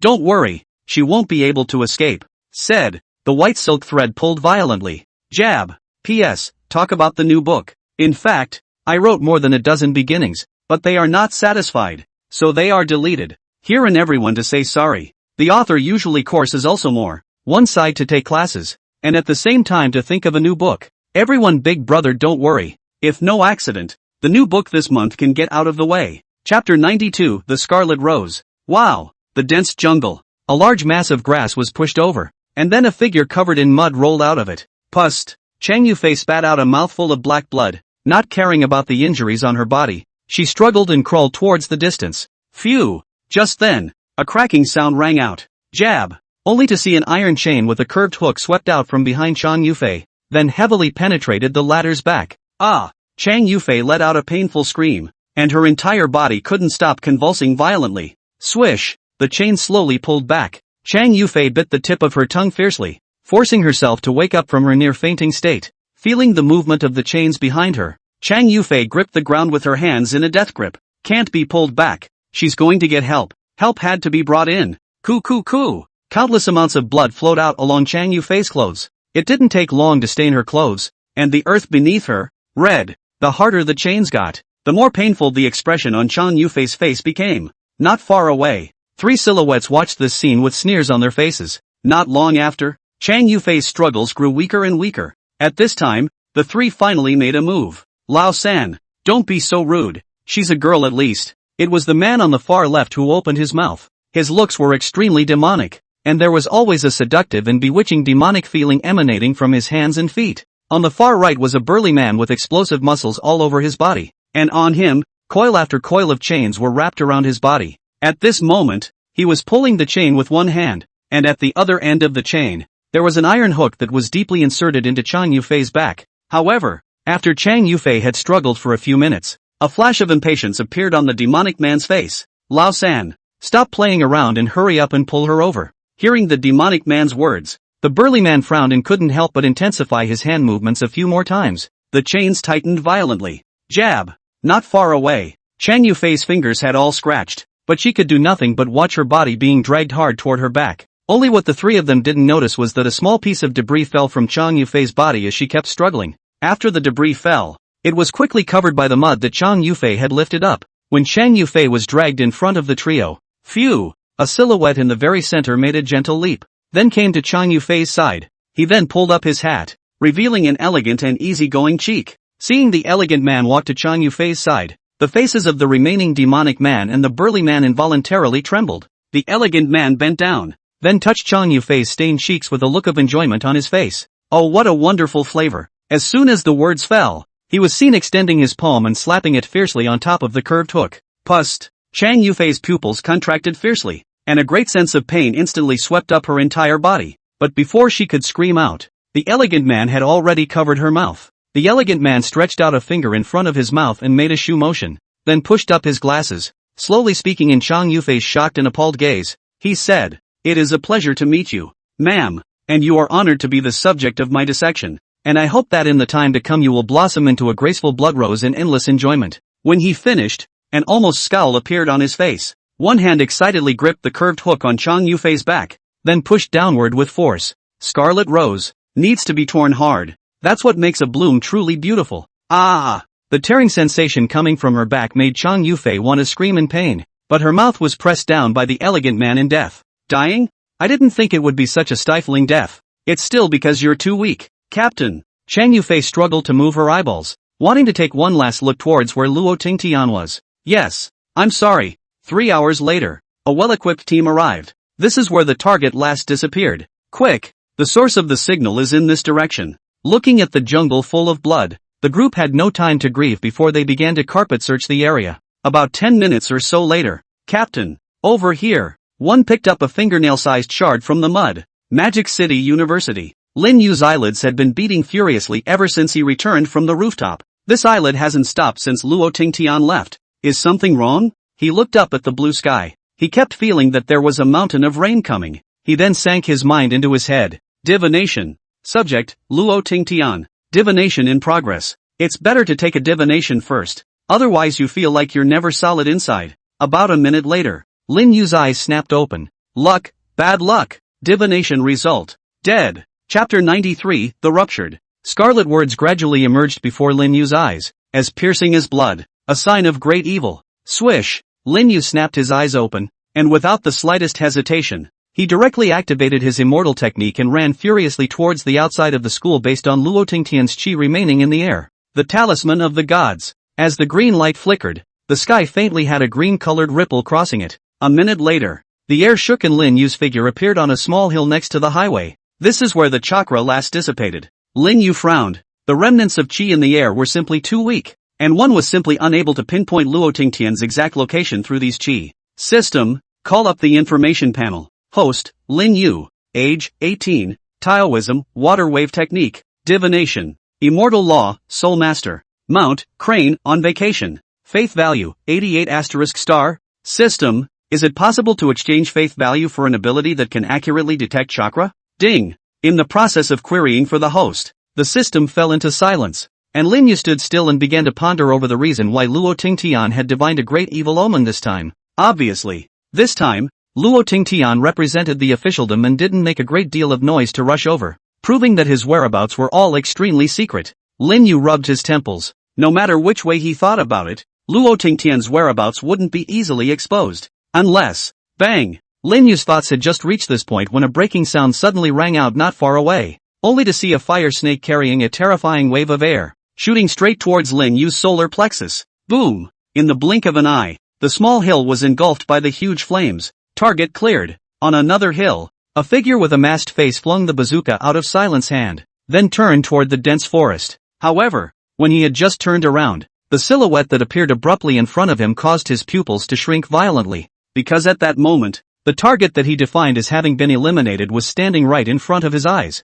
don't worry, she won't be able to escape," said. The white silk thread pulled violently. Jab. P.S. Talk about the new book. In fact, I wrote more than a dozen beginnings, but they are not satisfied, so they are deleted. Here and everyone to say sorry. The author usually courses also more. One side to take classes, and at the same time to think of a new book. Everyone big brother don't worry. If no accident, the new book this month can get out of the way. Chapter 92, The Scarlet Rose. Wow! The dense jungle. A large mass of grass was pushed over, and then a figure covered in mud rolled out of it. Pust! Chang Yufei spat out a mouthful of black blood. Not caring about the injuries on her body, she struggled and crawled towards the distance. Phew! Just then, a cracking sound rang out. Jab! Only to see an iron chain with a curved hook swept out from behind Chang Yufei, then heavily penetrated the latter's back. Ah! Chang Yufei let out a painful scream, and her entire body couldn't stop convulsing violently. Swish! The chain slowly pulled back. Chang Yufei bit the tip of her tongue fiercely, forcing herself to wake up from her near-fainting state. Feeling the movement of the chains behind her, Chang Yufei gripped the ground with her hands in a death grip. Can't be pulled back. She's going to get help. Help had to be brought in. Coo. Countless amounts of blood flowed out along Chang Yufei's clothes. It didn't take long to stain her clothes, and the earth beneath her, red. The harder the chains got, the more painful the expression on Chang Yufei's face became. Not far away, three silhouettes watched this scene with sneers on their faces. Not long after, Chang Yufei's struggles grew weaker and weaker. At this time, the three finally made a move. Lao San, don't be so rude. She's a girl at least. It was the man on the far left who opened his mouth. His looks were extremely demonic, and there was always a seductive and bewitching demonic feeling emanating from his hands and feet. On the far right was a burly man with explosive muscles all over his body, and on him, coil after coil of chains were wrapped around his body. At this moment, he was pulling the chain with one hand, and at the other end of the chain, there was an iron hook that was deeply inserted into Chang Yufei's back. However, after Chang Yufei had struggled for a few minutes, a flash of impatience appeared on the demonic man's face. Lao San, stop playing around and hurry up and pull her over. Hearing the demonic man's words, the burly man frowned and couldn't help but intensify his hand movements a few more times. The chains tightened violently. Jab! Not far away, Chang Yufei's fingers had all scratched, but she could do nothing but watch her body being dragged hard toward her back. Only what the three of them didn't notice was that a small piece of debris fell from Chang Yufei's body as she kept struggling. After the debris fell, it was quickly covered by the mud that Chang Yufei had lifted up. When Chang Yufei was dragged in front of the trio, phew! A silhouette in the very center made a gentle leap, then came to Chang Yufei's side. He then pulled up his hat, revealing an elegant and easygoing cheek. Seeing the elegant man walk to Chang Yufei's side, the faces of the remaining demonic man and the burly man involuntarily trembled. The elegant man bent down, then touched Chang Yufei's stained cheeks with a look of enjoyment on his face. Oh, what a wonderful flavor! As soon as the words fell, he was seen extending his palm and slapping it fiercely on top of the curved hook. Pust! Chang Yufei's pupils contracted fiercely, and a great sense of pain instantly swept up her entire body. But before she could scream out, the elegant man had already covered her mouth. The elegant man stretched out a finger in front of his mouth and made a shoe motion, then pushed up his glasses. Slowly speaking in Chang Yufei's shocked and appalled gaze, he said, "It is a pleasure to meet you, ma'am, and you are honored to be the subject of my dissection, and I hope that in the time to come you will blossom into a graceful blood rose in endless enjoyment." When he finished, an almost scowl appeared on his face. One hand excitedly gripped the curved hook on Chang Yufei's back, then pushed downward with force. Scarlet rose needs to be torn hard. That's what makes a bloom truly beautiful. Ah! The tearing sensation coming from her back made Chang Yufei want to scream in pain, but her mouth was pressed down by the elegant man in death. Dying? I didn't think it would be such a stifling death. It's still because you're too weak, Captain. Chang Yufei struggled to move her eyeballs, wanting to take one last look towards where Luo Tingtian was. Yes, I'm sorry. 3 hours later, a well-equipped team arrived. This is where the target last disappeared. Quick! The source of the signal is in this direction. Looking at the jungle full of blood, the group had no time to grieve before they began to carpet search the area. About 10 minutes or so later, Captain, over here. One picked up a fingernail-sized shard from the mud. Magic City University. Lin Yu's eyelids had been beating furiously ever since he returned from the rooftop. This eyelid hasn't stopped since Luo Tingtian left. Is something wrong? He looked up at the blue sky. He kept feeling that there was a mountain of rain coming. He then sank his mind into his head. Divination. Subject, Luo Tingtian. Divination in progress. It's better to take a divination first. Otherwise you feel like you're never solid inside. About a minute later, Lin Yu's eyes snapped open. Luck, bad luck. Divination result. Dead. Chapter 93, The Ruptured. Scarlet words gradually emerged before Lin Yu's eyes, as piercing as blood. A sign of great evil. Swish. Lin Yu snapped his eyes open, and without the slightest hesitation, he directly activated his Immortal technique and ran furiously towards the outside of the school based on Luo Tingtian's chi remaining in the air. The talisman of the gods. As the green light flickered, the sky faintly had a green-colored ripple crossing it. A minute later, the air shook and Lin Yu's figure appeared on a small hill next to the highway. This is where the chakra last dissipated. Lin Yu frowned. The remnants of chi in the air were simply too weak, and one was simply unable to pinpoint Luo Tingtian's exact location through these chi. System, call up the information panel. Host, Lin Yu. Age, 18. Taoism, water wave technique. Divination. Immortal law, soul master. Mount, crane, on vacation. Faith value, 88 star. System, is it possible to exchange faith value for an ability that can accurately detect chakra? Ding. In the process of querying for the host, the system fell into silence, and Lin Yu stood still and began to ponder over the reason why Luo Tingtian had divined a great evil omen this time. Obviously, this time, Luo Tingtian represented the officialdom and didn't make a great deal of noise to rush over, proving that his whereabouts were all extremely secret. Lin Yu rubbed his temples. No matter which way he thought about it, Luo Tingtian's whereabouts wouldn't be easily exposed. Unless, bang! Lin Yu's thoughts had just reached this point when a breaking sound suddenly rang out not far away, only to see a fire snake carrying a terrifying wave of air, shooting straight towards Lin Yu's solar plexus. Boom! In the blink of an eye, the small hill was engulfed by the huge flames. Target cleared. On another hill, a figure with a masked face flung the bazooka out of Silent's hand, then turned toward the dense forest. However, when he had just turned around, the silhouette that appeared abruptly in front of him caused his pupils to shrink violently, because at that moment, the target that he defined as having been eliminated was standing right in front of his eyes.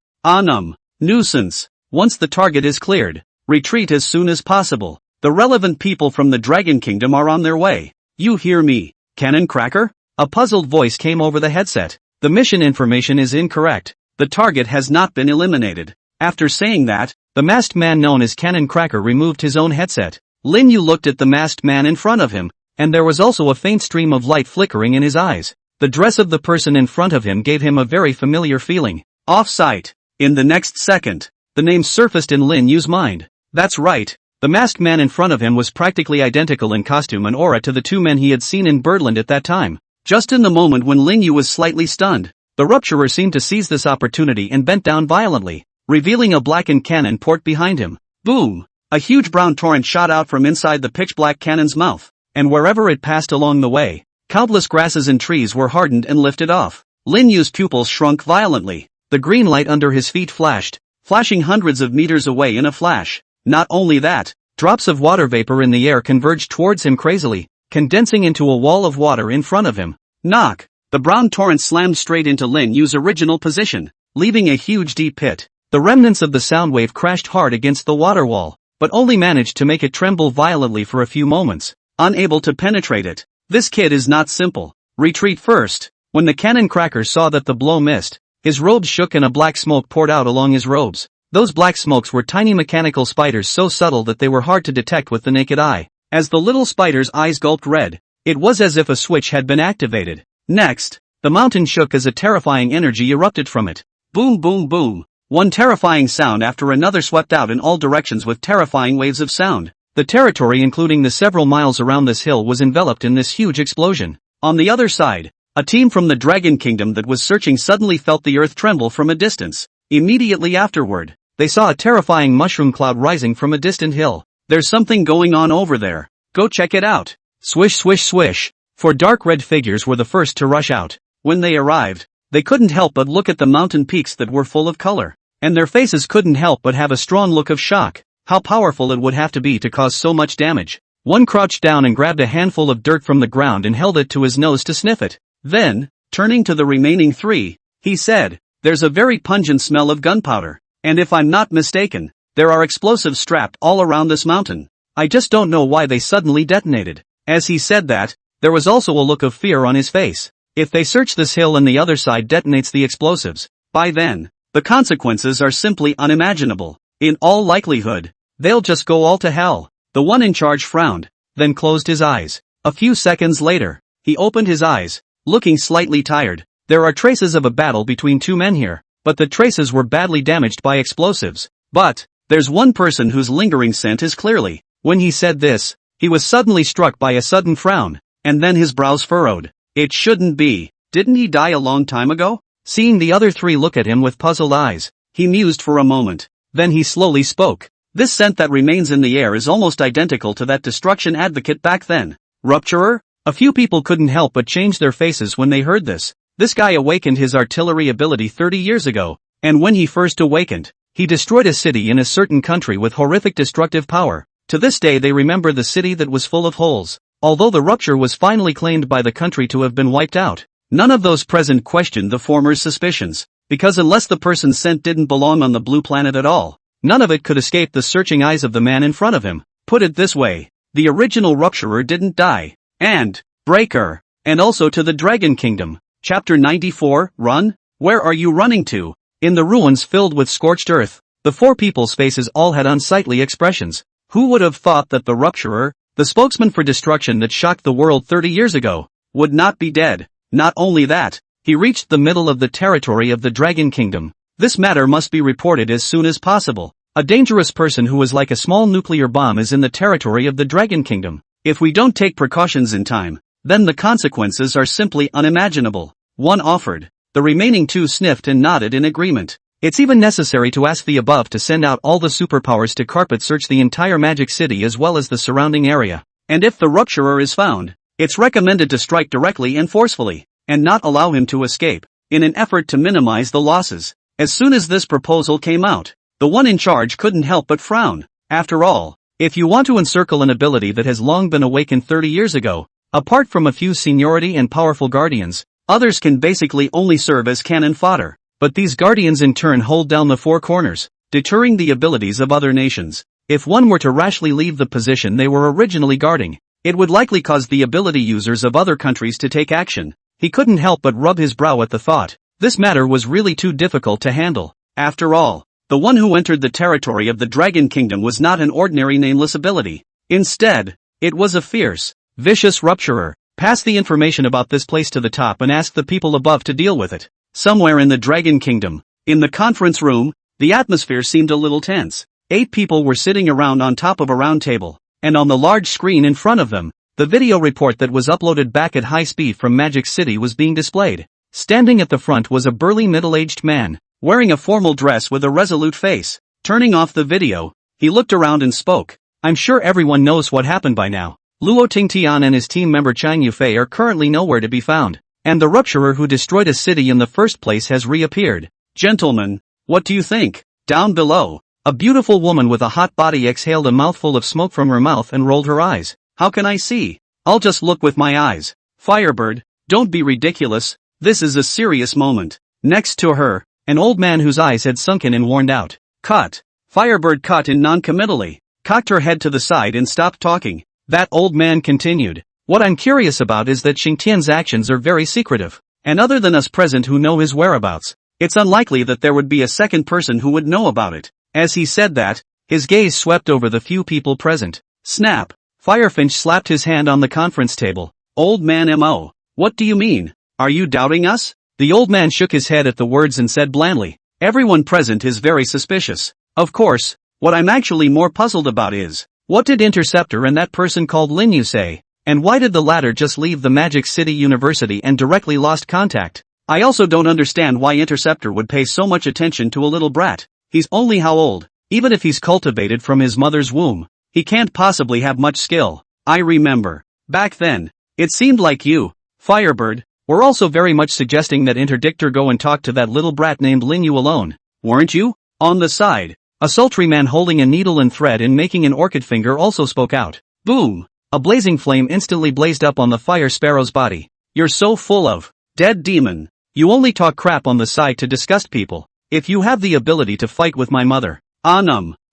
Nuisance. Once the target is cleared, retreat as soon as possible. The relevant people from the Dragon Kingdom are on their way. You hear me, Cannon Cracker? A puzzled voice came over the headset. The mission information is incorrect. The target has not been eliminated. After saying that, the masked man known as Cannon Cracker removed his own headset. Lin Yu looked at the masked man in front of him, and there was also a faint stream of light flickering in his eyes. The dress of the person in front of him gave him a very familiar feeling. Off-site. In the next second, the name surfaced in Lin Yu's mind. That's right. The masked man in front of him was practically identical in costume and aura to the two men he had seen in Birdland at that time. Just in the moment when Lin Yu was slightly stunned, the rupturer seemed to seize this opportunity and bent down violently, revealing a blackened cannon port behind him. Boom! A huge brown torrent shot out from inside the pitch-black cannon's mouth, and wherever it passed along the way, countless grasses and trees were hardened and lifted off. Lin Yu's pupils shrunk violently. The green light under his feet flashed, flashing hundreds of meters away in a flash. Not only that, drops of water vapor in the air converged towards him crazily, condensing into a wall of water in front of him. Knock! The brown torrent slammed straight into Lin Yu's original position, leaving a huge deep pit. The remnants of the sound wave crashed hard against the water wall, but only managed to make it tremble violently for a few moments, unable to penetrate it. This kid is not simple. Retreat first. When the cannon cracker saw that the blow missed, his robes shook and a black smoke poured out along his robes. Those black smokes were tiny mechanical spiders so subtle that they were hard to detect with the naked eye. As the little spider's eyes gulped red, it was as if a switch had been activated. Next, the mountain shook as a terrifying energy erupted from it. Boom boom boom. One terrifying sound after another swept out in all directions with terrifying waves of sound. The territory including the several miles around this hill was enveloped in this huge explosion. On the other side, a team from the Dragon Kingdom that was searching suddenly felt the earth tremble from a distance. Immediately afterward, they saw a terrifying mushroom cloud rising from a distant hill. There's something going on over there. Go check it out. Swish swish swish. Four dark red figures were the first to rush out. When they arrived, they couldn't help but look at the mountain peaks that were full of color. And their faces couldn't help but have a strong look of shock. How powerful it would have to be to cause so much damage. One crouched down and grabbed a handful of dirt from the ground and held it to his nose to sniff it. Then, turning to the remaining three, he said, "There's a very pungent smell of gunpowder, and if I'm not mistaken, there are explosives strapped all around this mountain. I just don't know why they suddenly detonated." As he said that, there was also a look of fear on his face. If they search this hill and the other side detonates the explosives, by then, the consequences are simply unimaginable. In all likelihood, they'll just go all to hell. The one in charge frowned, then closed his eyes. A few seconds later, he opened his eyes, looking slightly tired. There are traces of a battle between two men here, but the traces were badly damaged by explosives. But, there's one person whose lingering scent is clearly. When he said this, he was suddenly struck by a sudden frown, and then his brows furrowed. It shouldn't be. Didn't he die a long time ago? Seeing the other three look at him with puzzled eyes, he mused for a moment. Then he slowly spoke. "This scent that remains in the air is almost identical to that destruction advocate back then." Rupturer? A few people couldn't help but change their faces when they heard this. This guy awakened his artillery ability 30 years ago, and when he first awakened, he destroyed a city in a certain country with horrific destructive power. To this day they remember the city that was full of holes. Although the rupture was finally claimed by the country to have been wiped out, none of those present questioned the former's suspicions, because unless the person's scent didn't belong on the blue planet at all, none of it could escape the searching eyes of the man in front of him. Put it this way, the original rupturer didn't die. And, breaker, and also to the Dragon Kingdom. Chapter 94, Run? Where are you running to? In the ruins filled with scorched earth, the four people's faces all had unsightly expressions. Who would have thought that the rupturer, the spokesman for destruction that shocked the world 30 years ago, would not be dead? Not only that, he reached the middle of the territory of the Dragon Kingdom. This matter must be reported as soon as possible. A dangerous person who is like a small nuclear bomb is in the territory of the Dragon Kingdom. If we don't take precautions in time, then the consequences are simply unimaginable. One offered. The remaining two sniffed and nodded in agreement. It's even necessary to ask the above to send out all the superpowers to carpet search the entire Magic City as well as the surrounding area. And if the rupturer is found, it's recommended to strike directly and forcefully, and not allow him to escape, in an effort to minimize the losses. As soon as this proposal came out, the one in charge couldn't help but frown. After all, if you want to encircle an ability that has long been awakened 30 years ago, apart from a few seniority and powerful guardians, others can basically only serve as cannon fodder. But these guardians in turn hold down the four corners, deterring the abilities of other nations. If one were to rashly leave the position they were originally guarding, it would likely cause the ability users of other countries to take action. He couldn't help but rub his brow at the thought. This matter was really too difficult to handle. After all, the one who entered the territory of the Dragon Kingdom was not an ordinary nameless ability. Instead, it was a fierce, vicious rupturer. Pass the information about this place to the top and ask the people above to deal with it. Somewhere in the Dragon Kingdom, in the conference room, the atmosphere seemed a little tense. 8 people were sitting around on top of a round table, and on the large screen in front of them, the video report that was uploaded back at high speed from Magic City was being displayed. Standing at the front was a burly middle-aged man, wearing a formal dress with a resolute face. Turning off the video, he looked around and spoke. "I'm sure everyone knows what happened by now. Luo Tingtian and his team member Chang Yufei are currently nowhere to be found. And the rupturer who destroyed a city in the first place has reappeared. Gentlemen, what do you think?" Down below, a beautiful woman with a hot body exhaled a mouthful of smoke from her mouth and rolled her eyes. "How can I see? I'll just look with my eyes." "Firebird, don't be ridiculous, this is a serious moment." Next to her, an old man whose eyes had sunken and worn out. "Cut." Firebird cut in non-committally, cocked her head to the side and stopped talking. That old man continued. "What I'm curious about is that Xingtian's actions are very secretive, and other than us present who know his whereabouts, it's unlikely that there would be a second person who would know about it." As he said that, his gaze swept over the few people present. Snap! Firefinch slapped his hand on the conference table. "Old man Mo, what do you mean? Are you doubting us?" The old man shook his head at the words and said blandly, "Everyone present is very suspicious. Of course, what I'm actually more puzzled about is, What did Interceptor and that person called Lin Yu say? And why did the latter just leave the Magic City University and directly lost contact? I also don't understand why Interceptor would pay so much attention to a little brat. He's only how old? Even if he's cultivated from his mother's womb, he can't possibly have much skill. I remember. Back then, it seemed like you, Firebird, were also very much suggesting that Interdictor go and talk to that little brat named Lin Yu alone, weren't you? On the side, a sultry man holding a needle and thread and making an orchid finger also spoke out. Boom! A blazing flame instantly blazed up on the fire sparrow's body. You're so full of dead demon. You only talk crap on the side to disgust people. If you have the ability to fight with my mother.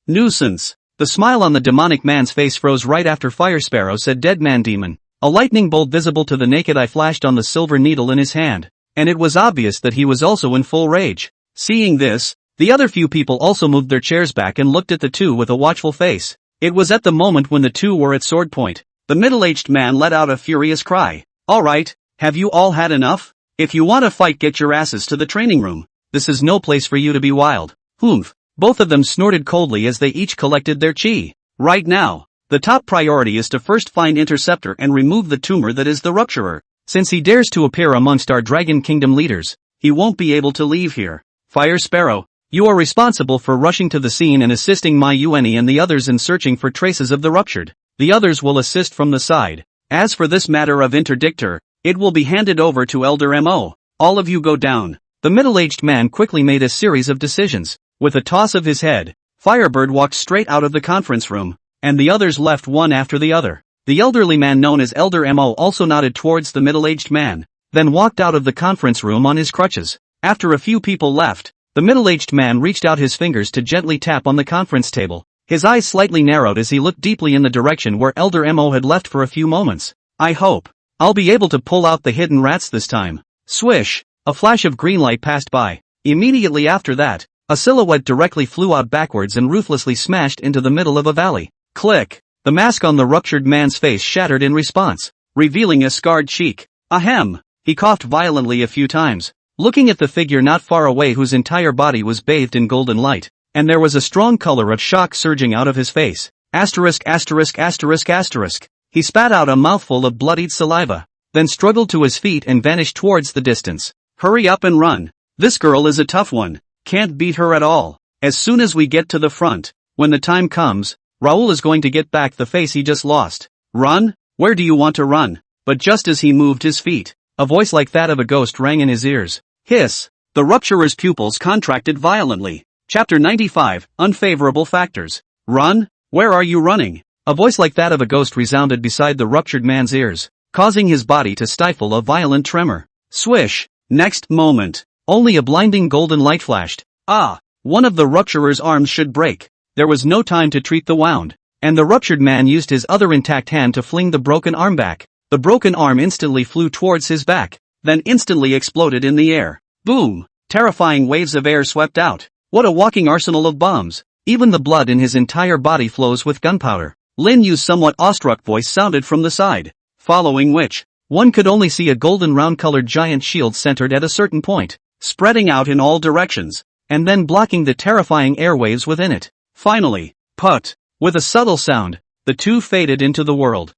Nuisance. The smile on the demonic man's face froze right after Fire Sparrow said dead man demon. A lightning bolt visible to the naked eye flashed on the silver needle in his hand. And it was obvious that he was also in full rage. Seeing this, the other few people also moved their chairs back and looked at the two with a watchful face. It was at the moment when the two were at sword point. The middle-aged man let out a furious cry. Alright, have you all had enough? If you want to fight, get your asses to the training room. This is no place for you to be wild. Humph. Both of them snorted coldly as they each collected their chi. Right now, the top priority is to first find Interceptor and remove the tumor that is the Rupturer. Since he dares to appear amongst our Dragon Kingdom leaders, he won't be able to leave here. Fire Sparrow, you are responsible for rushing to the scene and assisting my Uni and the others in searching for traces of the ruptured. The others will assist from the side. As for this matter of Interdictor, it will be handed over to Elder Mo. All of you go down. The middle-aged man quickly made a series of decisions. With a toss of his head, Firebird walked straight out of the conference room, and the others left one after the other. The elderly man known as Elder Mo also nodded towards the middle-aged man, then walked out of the conference room on his crutches. After a few people left, the middle-aged man reached out his fingers to gently tap on the conference table. His eyes slightly narrowed as he looked deeply in the direction where Elder Mo had left for a few moments. I hope I'll be able to pull out the hidden rats this time. Swish! A flash of green light passed by. Immediately after that, a silhouette directly flew out backwards and ruthlessly smashed into the middle of a valley. Click! The mask on the ruptured man's face shattered in response, revealing a scarred cheek. Ahem! He coughed violently a few times, looking at the figure not far away whose entire body was bathed in golden light, and there was a strong color of shock surging out of his face. Asterisk asterisk asterisk asterisk. He spat out a mouthful of bloodied saliva, then struggled to his feet and vanished towards the distance. Hurry up and run. This girl is a tough one. Can't beat her at all. As soon as we get to the front, when the time comes, Raoul is going to get back the face he just lost. Run? Where do you want to run? But just as he moved his feet, a voice like that of a ghost rang in his ears. Hiss! The Rupturer's pupils contracted violently. Chapter 95, Unfavorable Factors. Run? Where are you running? A voice like that of a ghost resounded beside the ruptured man's ears, causing his body to stifle a violent tremor. Swish! Next moment, only a blinding golden light flashed. One of the Rupturer's arms should break. There was no time to treat the wound, and the ruptured man used his other intact hand to fling the broken arm back. The broken arm instantly flew towards his back, then instantly exploded in the air. Boom! Terrifying waves of air swept out. What a walking arsenal of bombs! Even the blood in his entire body flows with gunpowder. Lin Yu's somewhat awestruck voice sounded from the side, following which, one could only see a golden round-colored giant shield centered at a certain point, spreading out in all directions, and then blocking the terrifying airwaves within it. Finally, put! With a subtle sound, the two faded into the world.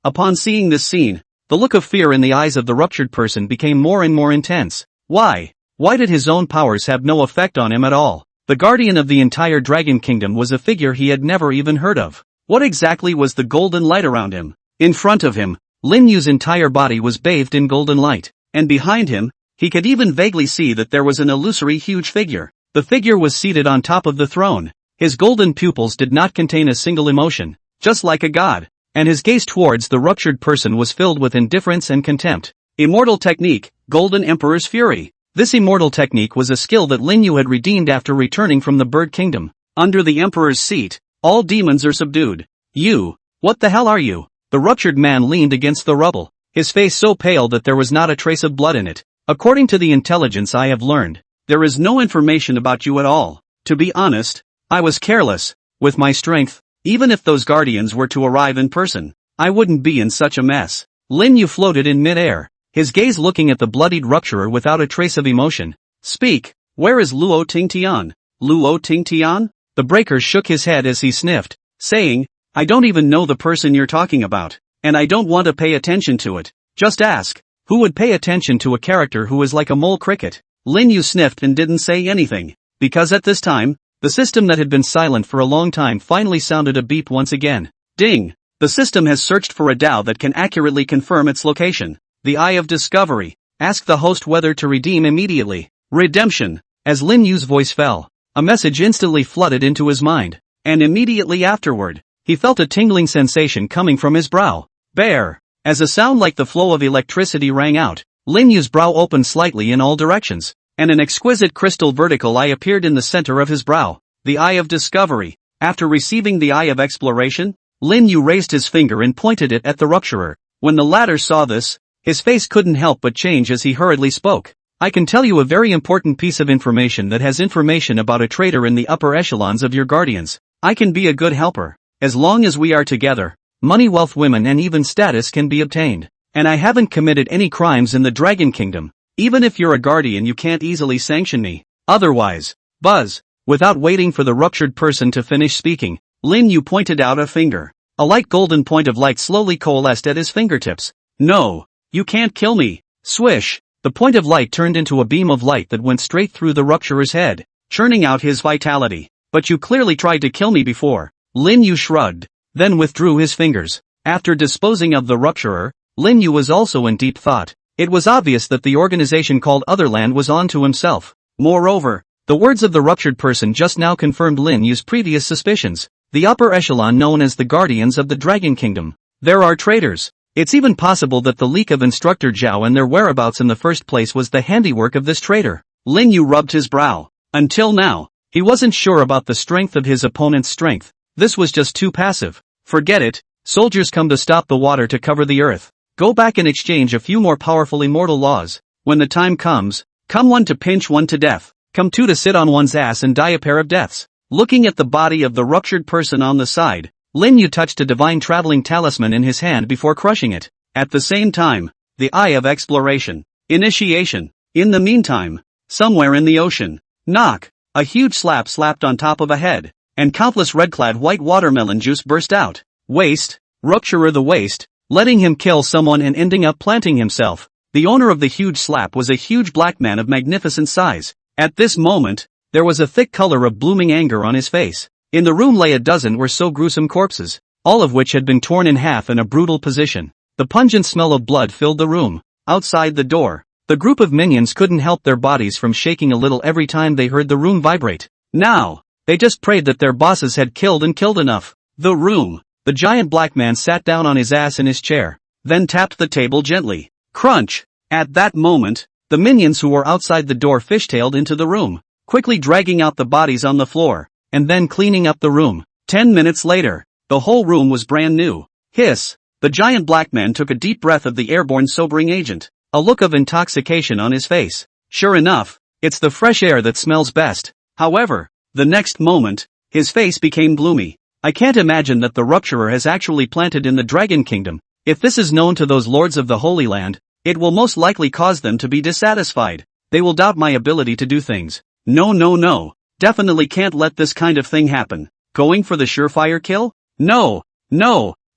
Upon seeing this scene, the look of fear in the eyes of the ruptured person became more and more intense. Why did his own powers have no effect on him at all? The guardian of the entire Dragon Kingdom was a figure he had never even heard of. What exactly was the golden light around him? In front of him, Lin Yu's entire body was bathed in golden light, and behind him, he could even vaguely see that there was an illusory huge figure. The figure was seated on top of the throne. His golden pupils did not contain a single emotion, just like a god, and his gaze towards the ruptured person was filled with indifference and contempt. Immortal Technique, Golden Emperor's Fury. This immortal technique was a skill that Lin Yu had redeemed after returning from the Bird Kingdom. Under the Emperor's seat, all demons are subdued. You, what the hell are you? The ruptured man leaned against the rubble, his face so pale that there was not a trace of blood in it. According to the intelligence I have learned, there is no information about you at all. To be honest, I was careless. With my strength, even if those guardians were to arrive in person, I wouldn't be in such a mess. Lin Yu floated in mid-air, his gaze looking at the bloodied rupturer without a trace of emotion. Speak, where is Luo Tingtian? Luo Tingtian? The breaker shook his head as he sniffed, saying, I don't even know the person you're talking about, and I don't want to pay attention to it. Just ask. Who would pay attention to a character who is like a mole cricket? Lin Yu sniffed and didn't say anything, because at this time, the system that had been silent for a long time finally sounded a beep once again. Ding! The system has searched for a Dao that can accurately confirm its location. The Eye of Discovery. Ask the host whether to redeem immediately. Redemption. As Lin Yu's voice fell, a message instantly flooded into his mind, and immediately afterward, he felt a tingling sensation coming from his brow. Bear. As a sound like the flow of electricity rang out, Lin Yu's brow opened slightly in all directions, and an exquisite crystal vertical eye appeared in the center of his brow. The Eye of Discovery. After receiving the Eye of Exploration, Lin Yu raised his finger and pointed it at the rupturer. When the latter saw this, his face couldn't help but change as he hurriedly spoke. I can tell you a very important piece of information that has information about a traitor in the upper echelons of your guardians. I can be a good helper. As long as we are together, money, wealth, women and even status can be obtained. And I haven't committed any crimes in the Dragon Kingdom. Even if you're a guardian, you can't easily sanction me. Otherwise, Buzz. Without waiting for the ruptured person to finish speaking, Lin Yu pointed out a finger. A light golden point of light slowly coalesced at his fingertips. No, you can't kill me. Swish. The point of light turned into a beam of light that went straight through the rupturer's head, churning out his vitality. But you clearly tried to kill me before. Lin Yu shrugged, then withdrew his fingers. After disposing of the rupturer, Lin Yu was also in deep thought. It was obvious that the organization called Otherland was on to himself. Moreover, the words of the ruptured person just now confirmed Lin Yu's previous suspicions. The upper echelon known as the Guardians of the Dragon Kingdom. There are traitors. It's even possible that the leak of Instructor Zhao and their whereabouts in the first place was the handiwork of this traitor. Lin Yu rubbed his brow. Until now, he wasn't sure about the strength of his opponent's strength. This was just too passive. Forget it. Soldiers come to stop the water to cover the earth. Go back and exchange a few more powerful immortal laws. When the time comes, come one to pinch one to death. Come two to sit on one's ass and die a pair of deaths. Looking at the body of the ruptured person on the side, Lin Yu touched a divine traveling talisman in his hand before crushing it. At the same time, the Eye of Exploration. Initiation. In the meantime, somewhere in the ocean, knock, a huge slap slapped on top of a head, and countless red-clad white watermelon juice burst out. Waste, rupturer the waste, letting him kill someone and ending up planting himself. The owner of the huge slap was a huge black man of magnificent size. At this moment, there was a thick color of blooming anger on his face. In the room lay a dozen or so gruesome corpses, all of which had been torn in half in a brutal position. The pungent smell of blood filled the room. Outside the door, the group of minions couldn't help their bodies from shaking a little every time they heard the room vibrate. Now, they just prayed that their bosses had killed enough. The room. The giant black man sat down on his ass in his chair, then tapped the table gently. Crunch! At that moment, the minions who were outside the door fishtailed into the room, quickly dragging out the bodies on the floor, and then cleaning up the room. 10 minutes later, the whole room was brand new. Hiss! The giant black man took a deep breath of the airborne sobering agent, a look of intoxication on his face. Sure enough, it's the fresh air that smells best. However, the next moment, his face became gloomy. I can't imagine that the rupturer has actually planted in the Dragon Kingdom. If this is known to those lords of the Holy Land, it will most likely cause them to be dissatisfied. They will doubt my ability to do things. No. Definitely can't let this kind of thing happen. Going for the surefire kill? No,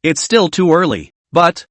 it's still too early. But,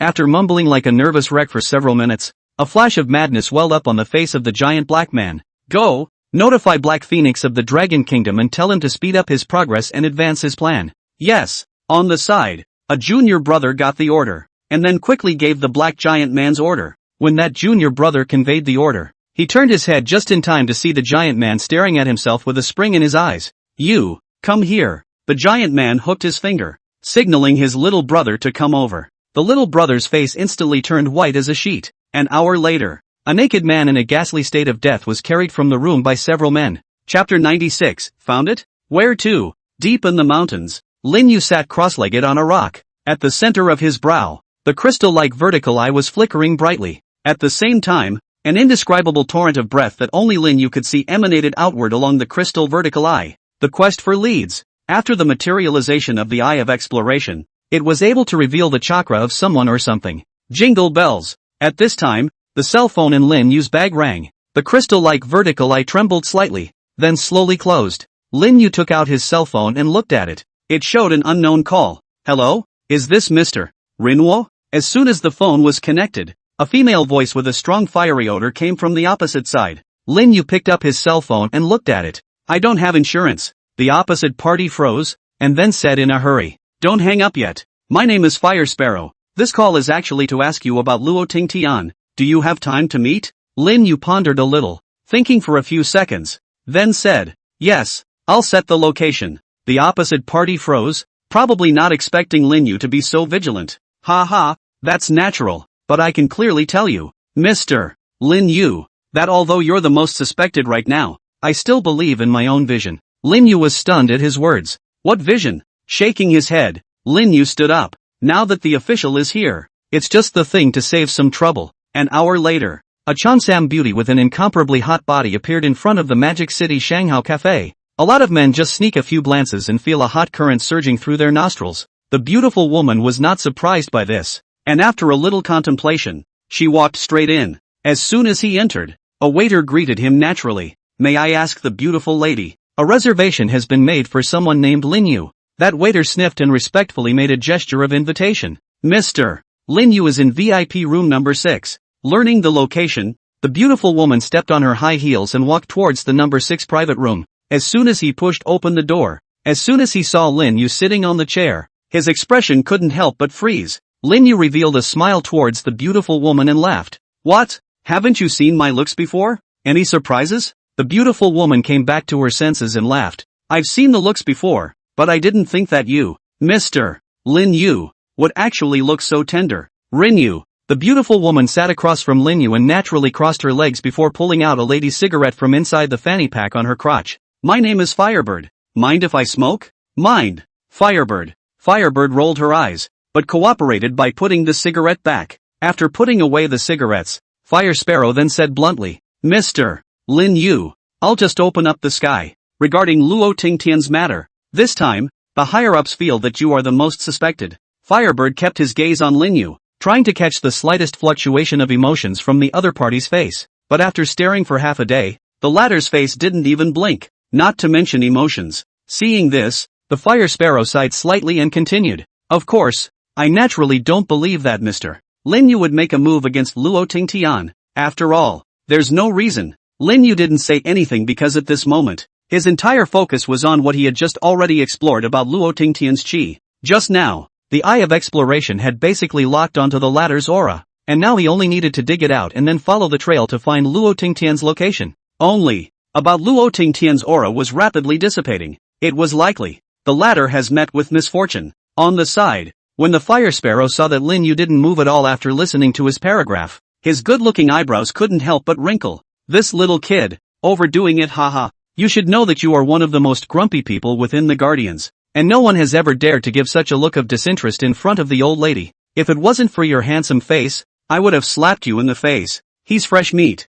after mumbling like a nervous wreck for several minutes, a flash of madness welled up on the face of the giant black man. Go! Notify Black Phoenix of the Dragon Kingdom and tell him to speed up his progress and advance his plan. Yes. On the side, a junior brother got the order, and then quickly gave the black giant man's order. When that junior brother conveyed the order, he turned his head just in time to see the giant man staring at himself with a spring in his eyes. You, come here. The giant man hooked his finger, signaling his little brother to come over. The little brother's face instantly turned white as a sheet. An hour later, a naked man in a ghastly state of death was carried from the room by several men. Chapter 96, Found it? Where to? Deep in the mountains, Lin Yu sat cross-legged on a rock. At the center of his brow, the crystal-like vertical eye was flickering brightly. At the same time, an indescribable torrent of breath that only Lin Yu could see emanated outward along the crystal vertical eye. The quest for leads. After the materialization of the Eye of Exploration, it was able to reveal the chakra of someone or something. Jingle bells. At this time, the cell phone in Lin Yu's bag rang. The crystal-like vertical eye trembled slightly, then slowly closed. Lin Yu took out his cell phone and looked at it. It showed an unknown call. Hello? Is this Mr. Rinwo? As soon as the phone was connected, a female voice with a strong fiery odor came from the opposite side. Lin Yu picked up his cell phone and looked at it. I don't have insurance. The opposite party froze, and then said in a hurry. Don't hang up yet. My name is Fire Sparrow. This call is actually to ask you about Luo Tingtian. Do you have time to meet? Lin Yu pondered a little, thinking for a few seconds, then said, yes, I'll set the location. The opposite party froze, probably not expecting Lin Yu to be so vigilant. Ha ha, that's natural, but I can clearly tell you, Mr. Lin Yu, that although you're the most suspected right now, I still believe in my own vision. Lin Yu was stunned at his words. What vision? Shaking his head, Lin Yu stood up. Now that the official is here, it's just the thing to save some trouble. An hour later, a Cheongsam beauty with an incomparably hot body appeared in front of the Magic City Shanghai Cafe. A lot of men just sneak a few glances and feel a hot current surging through their nostrils. The beautiful woman was not surprised by this, and after a little contemplation, she walked straight in. As soon as he entered, a waiter greeted him naturally. May I ask the beautiful lady? A reservation has been made for someone named Lin Yu. That waiter sniffed and respectfully made a gesture of invitation. Mr. Lin Yu is in VIP room number 6. Learning the location, the beautiful woman stepped on her high heels and walked towards the number 6 private room. As soon as he pushed open the door, as soon as he saw Lin Yu sitting on the chair, his expression couldn't help but freeze. Lin Yu revealed a smile towards the beautiful woman and laughed. What? Haven't you seen my looks before? Any surprises? The beautiful woman came back to her senses and laughed. I've seen the looks before, but I didn't think that you, Mr. Lin Yu, would actually look so tender. Rin Yu. The beautiful woman sat across from Lin Yu and naturally crossed her legs before pulling out a lady's cigarette from inside the fanny pack on her crotch. My name is Firebird. Mind if I smoke? Mind. Firebird. Firebird rolled her eyes, but cooperated by putting the cigarette back. After putting away the cigarettes, Fire Sparrow then said bluntly, Mr. Lin Yu, I'll just open up the sky. Regarding Luo Tingtian's matter, this time, the higher-ups feel that you are the most suspected. Firebird kept his gaze on Lin Yu, trying to catch the slightest fluctuation of emotions from the other party's face. But after staring for half a day, the latter's face didn't even blink, not to mention emotions. Seeing this, the Fire Sparrow sighed slightly and continued. Of course, I naturally don't believe that Mr. Lin Yu would make a move against Luo Tingtian. After all, there's no reason. Lin Yu didn't say anything because at this moment, his entire focus was on what he had just already explored about Luo Tingtian's chi. Just now, the eye of exploration had basically locked onto the latter's aura, and now he only needed to dig it out and then follow the trail to find Luo Tingtian's location. Only, about Luo Tingtian's aura was rapidly dissipating. It was likely, the latter has met with misfortune. On the side, when the Fire Sparrow saw that Lin Yu didn't move at all after listening to his paragraph, his good-looking eyebrows couldn't help but wrinkle. This little kid, overdoing it haha. You should know that you are one of the most grumpy people within the Guardians, and no one has ever dared to give such a look of disinterest in front of the old lady. If it wasn't for your handsome face, I would have slapped you in the face. He's fresh meat,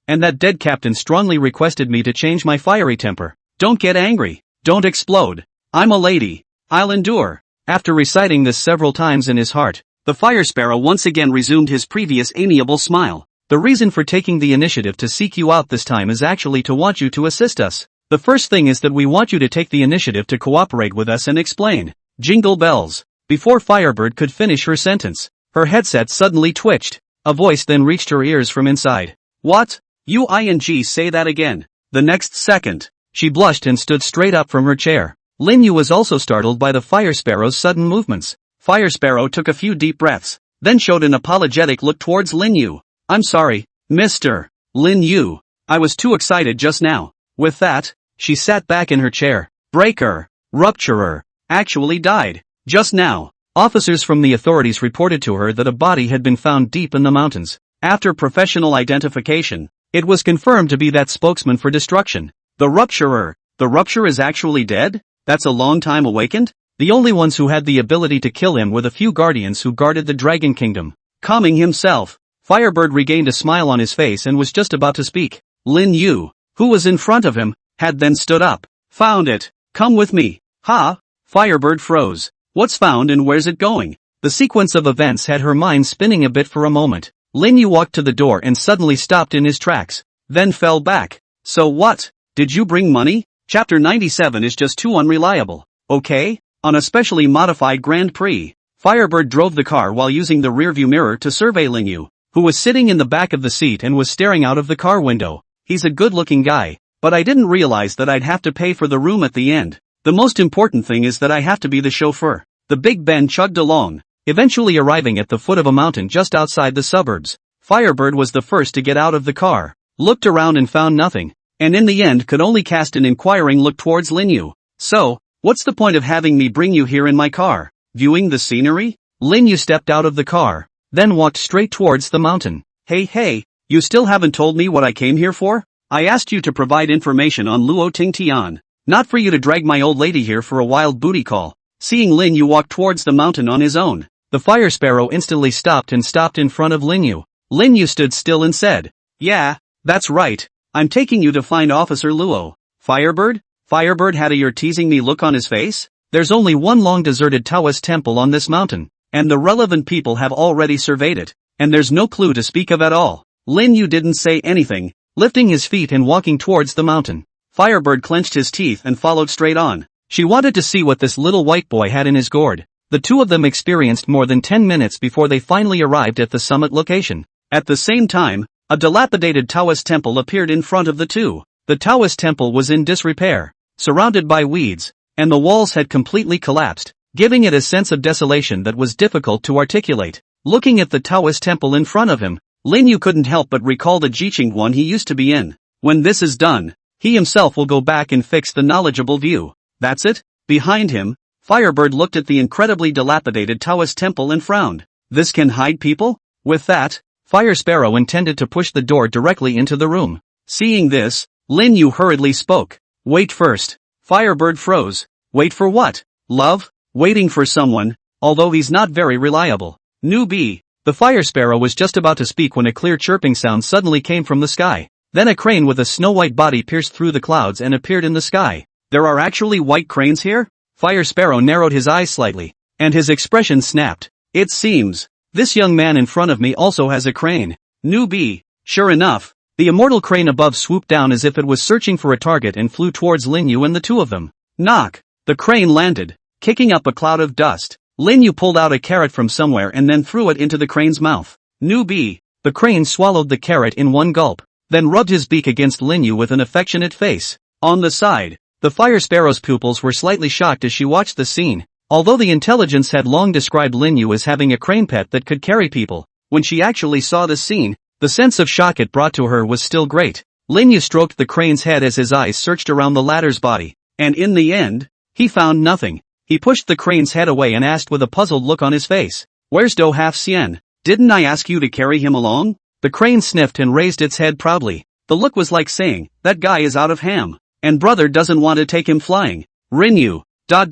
and that dead captain strongly requested me to change my fiery temper. Don't get angry, don't explode. I'm a lady, I'll endure. After reciting this several times in his heart, the Fire Sparrow once again resumed his previous amiable smile. The reason for taking the initiative to seek you out this time is actually to want you to assist us. The first thing is that we want you to take the initiative to cooperate with us and explain. Jingle bells. Before Firebird could finish her sentence, her headset suddenly twitched. A voice then reached her ears from inside. What? Say that again. The next second, she blushed and stood straight up from her chair. Lin Yu was also startled by the Fire Sparrow's sudden movements. Fire Sparrow took a few deep breaths, then showed an apologetic look towards Lin Yu. I'm sorry, Mr. Lin Yu. I was too excited just now. With that, she sat back in her chair. Breaker, rupturer, actually died. Just now, officers from the authorities reported to her that a body had been found deep in the mountains. After professional identification, it was confirmed to be that spokesman for destruction. The rupturer is actually dead? That's a long time awakened? The only ones who had the ability to kill him were the few guardians who guarded the Dragon Kingdom. Calming himself, Firebird regained a smile on his face and was just about to speak. Lin Yu, who was in front of him, had then stood up. Found it. Come with me. Ha! Firebird froze. What's found and where's it going? The sequence of events had her mind spinning a bit for a moment. Lin Yu walked to the door and suddenly stopped in his tracks, then fell back. So what? Did you bring money? Chapter 97 is just too unreliable. okay? On a specially modified Grand Prix, Firebird drove the car while using the rearview mirror to survey Linyu, who was sitting in the back of the seat and was staring out of the car window. He's a good-looking guy, but I didn't realize that I'd have to pay for the room at the end. The most important thing is that I have to be the chauffeur. The Big Ben chugged along, eventually arriving at the foot of a mountain just outside the suburbs. Firebird was the first to get out of the car, looked around and found nothing, and in the end could only cast an inquiring look towards Linyu. So, what's the point of having me bring you here in my car? Viewing the scenery? Linyu stepped out of the car, then walked straight towards the mountain. Hey, you still haven't told me what I came here for? I asked you to provide information on Luo Tingtian, not for you to drag my old lady here for a wild booty call. Seeing Linyu walk towards the mountain on his own, the fire sparrow instantly stopped in front of Linyu. Linyu stood still and said, "Yeah, that's right. I'm taking you to find Officer Luo." Firebird? Firebird had a "you're teasing me" look on his face. There's only one long deserted Taoist temple on this mountain, and the relevant people have already surveyed it, and there's no clue to speak of at all. Linyu didn't say anything, lifting his feet and walking towards the mountain. Firebird clenched his teeth and followed straight on. She wanted to see what this little white boy had in his gourd. The two of them experienced more than 10 minutes before they finally arrived at the summit location. At the same time, a dilapidated Taoist temple appeared in front of the two. The Taoist temple was in disrepair, surrounded by weeds, and the walls had completely collapsed, giving it a sense of desolation that was difficult to articulate. Looking at the Taoist temple in front of him, Linyu couldn't help but recall the Jiqing one he used to be in. When this is done, he himself will go back and fix the knowledgeable view. That's it? Behind him, Firebird looked at the incredibly dilapidated Taoist temple and frowned. This can hide people? With that, Fire Sparrow intended to push the door directly into the room. Seeing this, Linyu hurriedly spoke. "Wait first." Firebird froze. Wait for what? Love? Waiting for someone, although he's not very reliable. Newbie. The Fire Sparrow was just about to speak when a clear chirping sound suddenly came from the sky. Then a crane with a snow-white body pierced through the clouds and appeared in the sky. There are actually white cranes here? Fire Sparrow narrowed his eyes slightly, and his expression snapped. It seems this young man in front of me also has a crane. Newbie. Sure enough, the immortal crane above swooped down as if it was searching for a target and flew towards Linyu and the two of them. Knock! The crane landed, kicking up a cloud of dust. Linyu pulled out a carrot from somewhere and then threw it into the crane's mouth. Newbie. The crane swallowed the carrot in one gulp, then rubbed his beak against Linyu with an affectionate face. On the side, the Fire Sparrow's pupils were slightly shocked as she watched the scene. Although the intelligence had long described Linyu as having a crane pet that could carry people, when she actually saw the scene, the sense of shock it brought to her was still great. Linyu stroked the crane's head as his eyes searched around the latter's body, and in the end, he found nothing. He pushed the crane's head away and asked with a puzzled look on his face, "Where's Do Half Xian? Didn't I ask you to carry him along?" The crane sniffed and raised its head proudly. The look was like saying, "That guy is out of ham, and brother doesn't want to take him flying." Rinyu. Da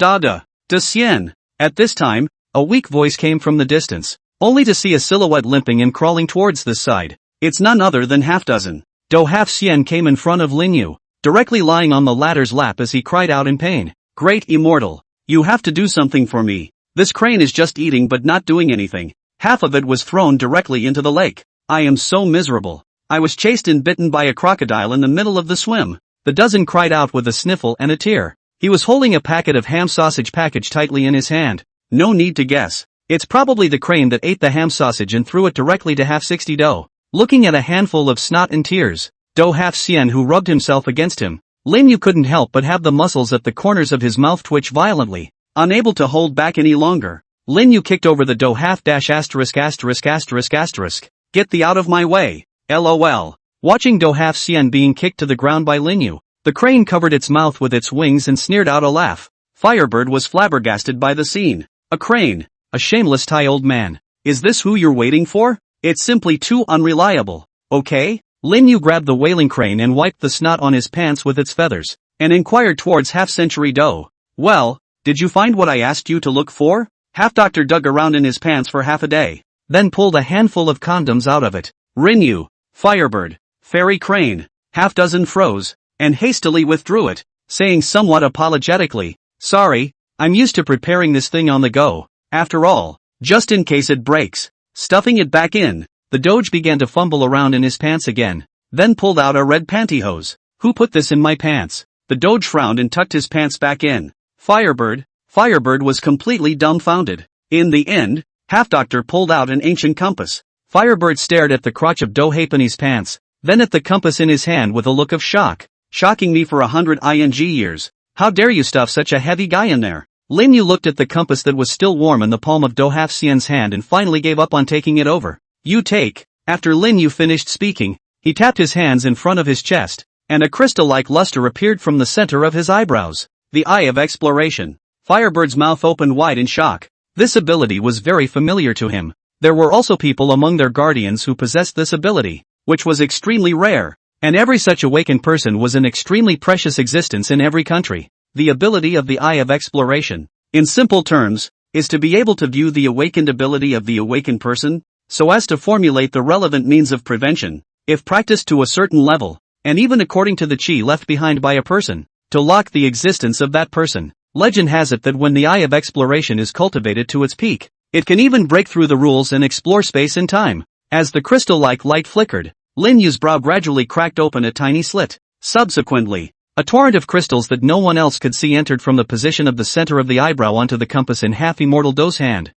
Xian. At this time, a weak voice came from the distance, only to see a silhouette limping and crawling towards this side. It's none other than Half-Dozen. Do Half Xian came in front of Linyu, directly lying on the latter's lap as he cried out in pain. "Great Immortal, you have to do something for me. This crane is just eating but not doing anything. Half of it was thrown directly into the lake. I am so miserable. I was chased and bitten by a crocodile in the middle of the swim." The dozen cried out with a sniffle and a tear. He was holding a packet of ham sausage packaged tightly in his hand. No need to guess. It's probably the crane that ate the ham sausage and threw it directly to Half 60 Do. Looking at a handful of snot and tears, Do Half Xian who rubbed himself against him, Linyu couldn't help but have the muscles at the corners of his mouth twitch violently. Unable to hold back any longer, Linyu kicked over the Do Half *********. "Get thee out of my way. LOL. Watching Do Half Xian being kicked to the ground by Linyu, the crane covered its mouth with its wings and sneered out a laugh. Firebird was flabbergasted by the scene. A crane, a shameless Thai old man. Is this who you're waiting for? It's simply too unreliable. Okay? Linyu grabbed the wailing crane and wiped the snot on his pants with its feathers, and inquired towards Half-Century Do. "Well, did you find what I asked you to look for?" Half-Doctor dug around in his pants for half a day, then pulled a handful of condoms out of it. Rinyu, Firebird, Fairy Crane, Half-Dozen froze, and hastily withdrew it, saying somewhat apologetically, "Sorry, I'm used to preparing this thing on the go. After all, just in case it breaks." Stuffing it back in, the Doge began to fumble around in his pants again, then pulled out a red pantyhose. "Who put this in my pants?" The Doge frowned and tucked his pants back in. Firebird was completely dumbfounded. In the end, Half-Doctor pulled out an ancient compass. Firebird stared at the crotch of Do Halfpenny's pants, then at the compass in his hand with a look of shock. Shocking me for 100 years. How dare you stuff such a heavy guy in there? Lin Yu looked at the compass that was still warm in the palm of Do Halfpenny's hand and finally gave up on taking it over. You take. After Lin Yu finished speaking, he tapped his hands in front of his chest, and a crystal-like luster appeared from the center of his eyebrows. The Eye of Exploration. Firebird's mouth opened wide in shock. This ability was very familiar to him. There were also people among their guardians who possessed this ability, which was extremely rare, and every such awakened person was an extremely precious existence in every country. The ability of the Eye of Exploration, in simple terms, is to be able to view the awakened ability of the awakened person, so as to formulate the relevant means of prevention, if practiced to a certain level, and even according to the chi left behind by a person, to lock the existence of that person. Legend has it that when the Eye of Exploration is cultivated to its peak, it can even break through the rules and explore space and time. As the crystal-like light flickered, Lin Yu's brow gradually cracked open a tiny slit. Subsequently, a torrent of crystals that no one else could see entered from the position of the center of the eyebrow onto the compass in Half-Immortal Do's hand.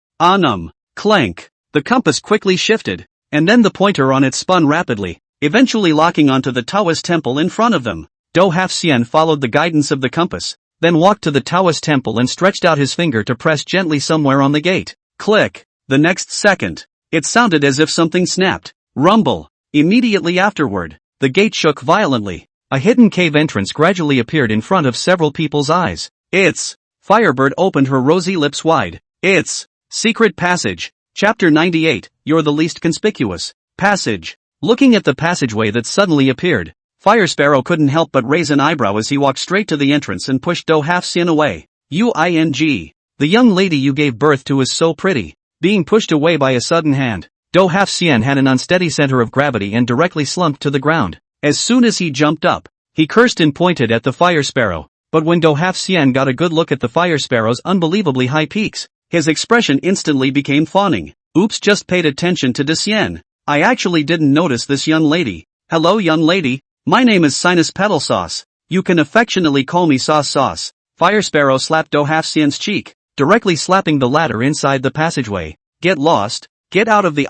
Clank. The compass quickly shifted, and then the pointer on it spun rapidly, eventually locking onto the Taoist temple in front of them. Do Halfpenny followed the guidance of the compass, then walked to the Taoist temple and stretched out his finger to press gently somewhere on the gate. Click. The next second, it sounded as if something snapped. Rumble. Immediately afterward, the gate shook violently. A hidden cave entrance gradually appeared in front of several people's eyes. It's. Firebird opened her rosy lips wide. It's. Secret Passage. Chapter 98, You're the Least Conspicuous. Passage. Looking at the passageway that suddenly appeared, Fire Sparrow couldn't help but raise an eyebrow as he walked straight to the entrance and pushed Do Halfpenny away. The young lady you gave birth to is so pretty. Being pushed away by a sudden hand, Do Halfpenny had an unsteady center of gravity and directly slumped to the ground. As soon as he jumped up, he cursed and pointed at the Fire Sparrow, but when Do Halfpenny got a good look at the Fire Sparrow's unbelievably high peaks, his expression instantly became fawning. Oops, just paid attention to Decien. I actually didn't notice this young lady. Hello young lady, my name is Sinus Petal Sauce. You can affectionately call me Sauce Sauce. Fire Sparrow slapped Do Halfpenny's cheek, directly slapping the latter inside the passageway. Get lost, get out of the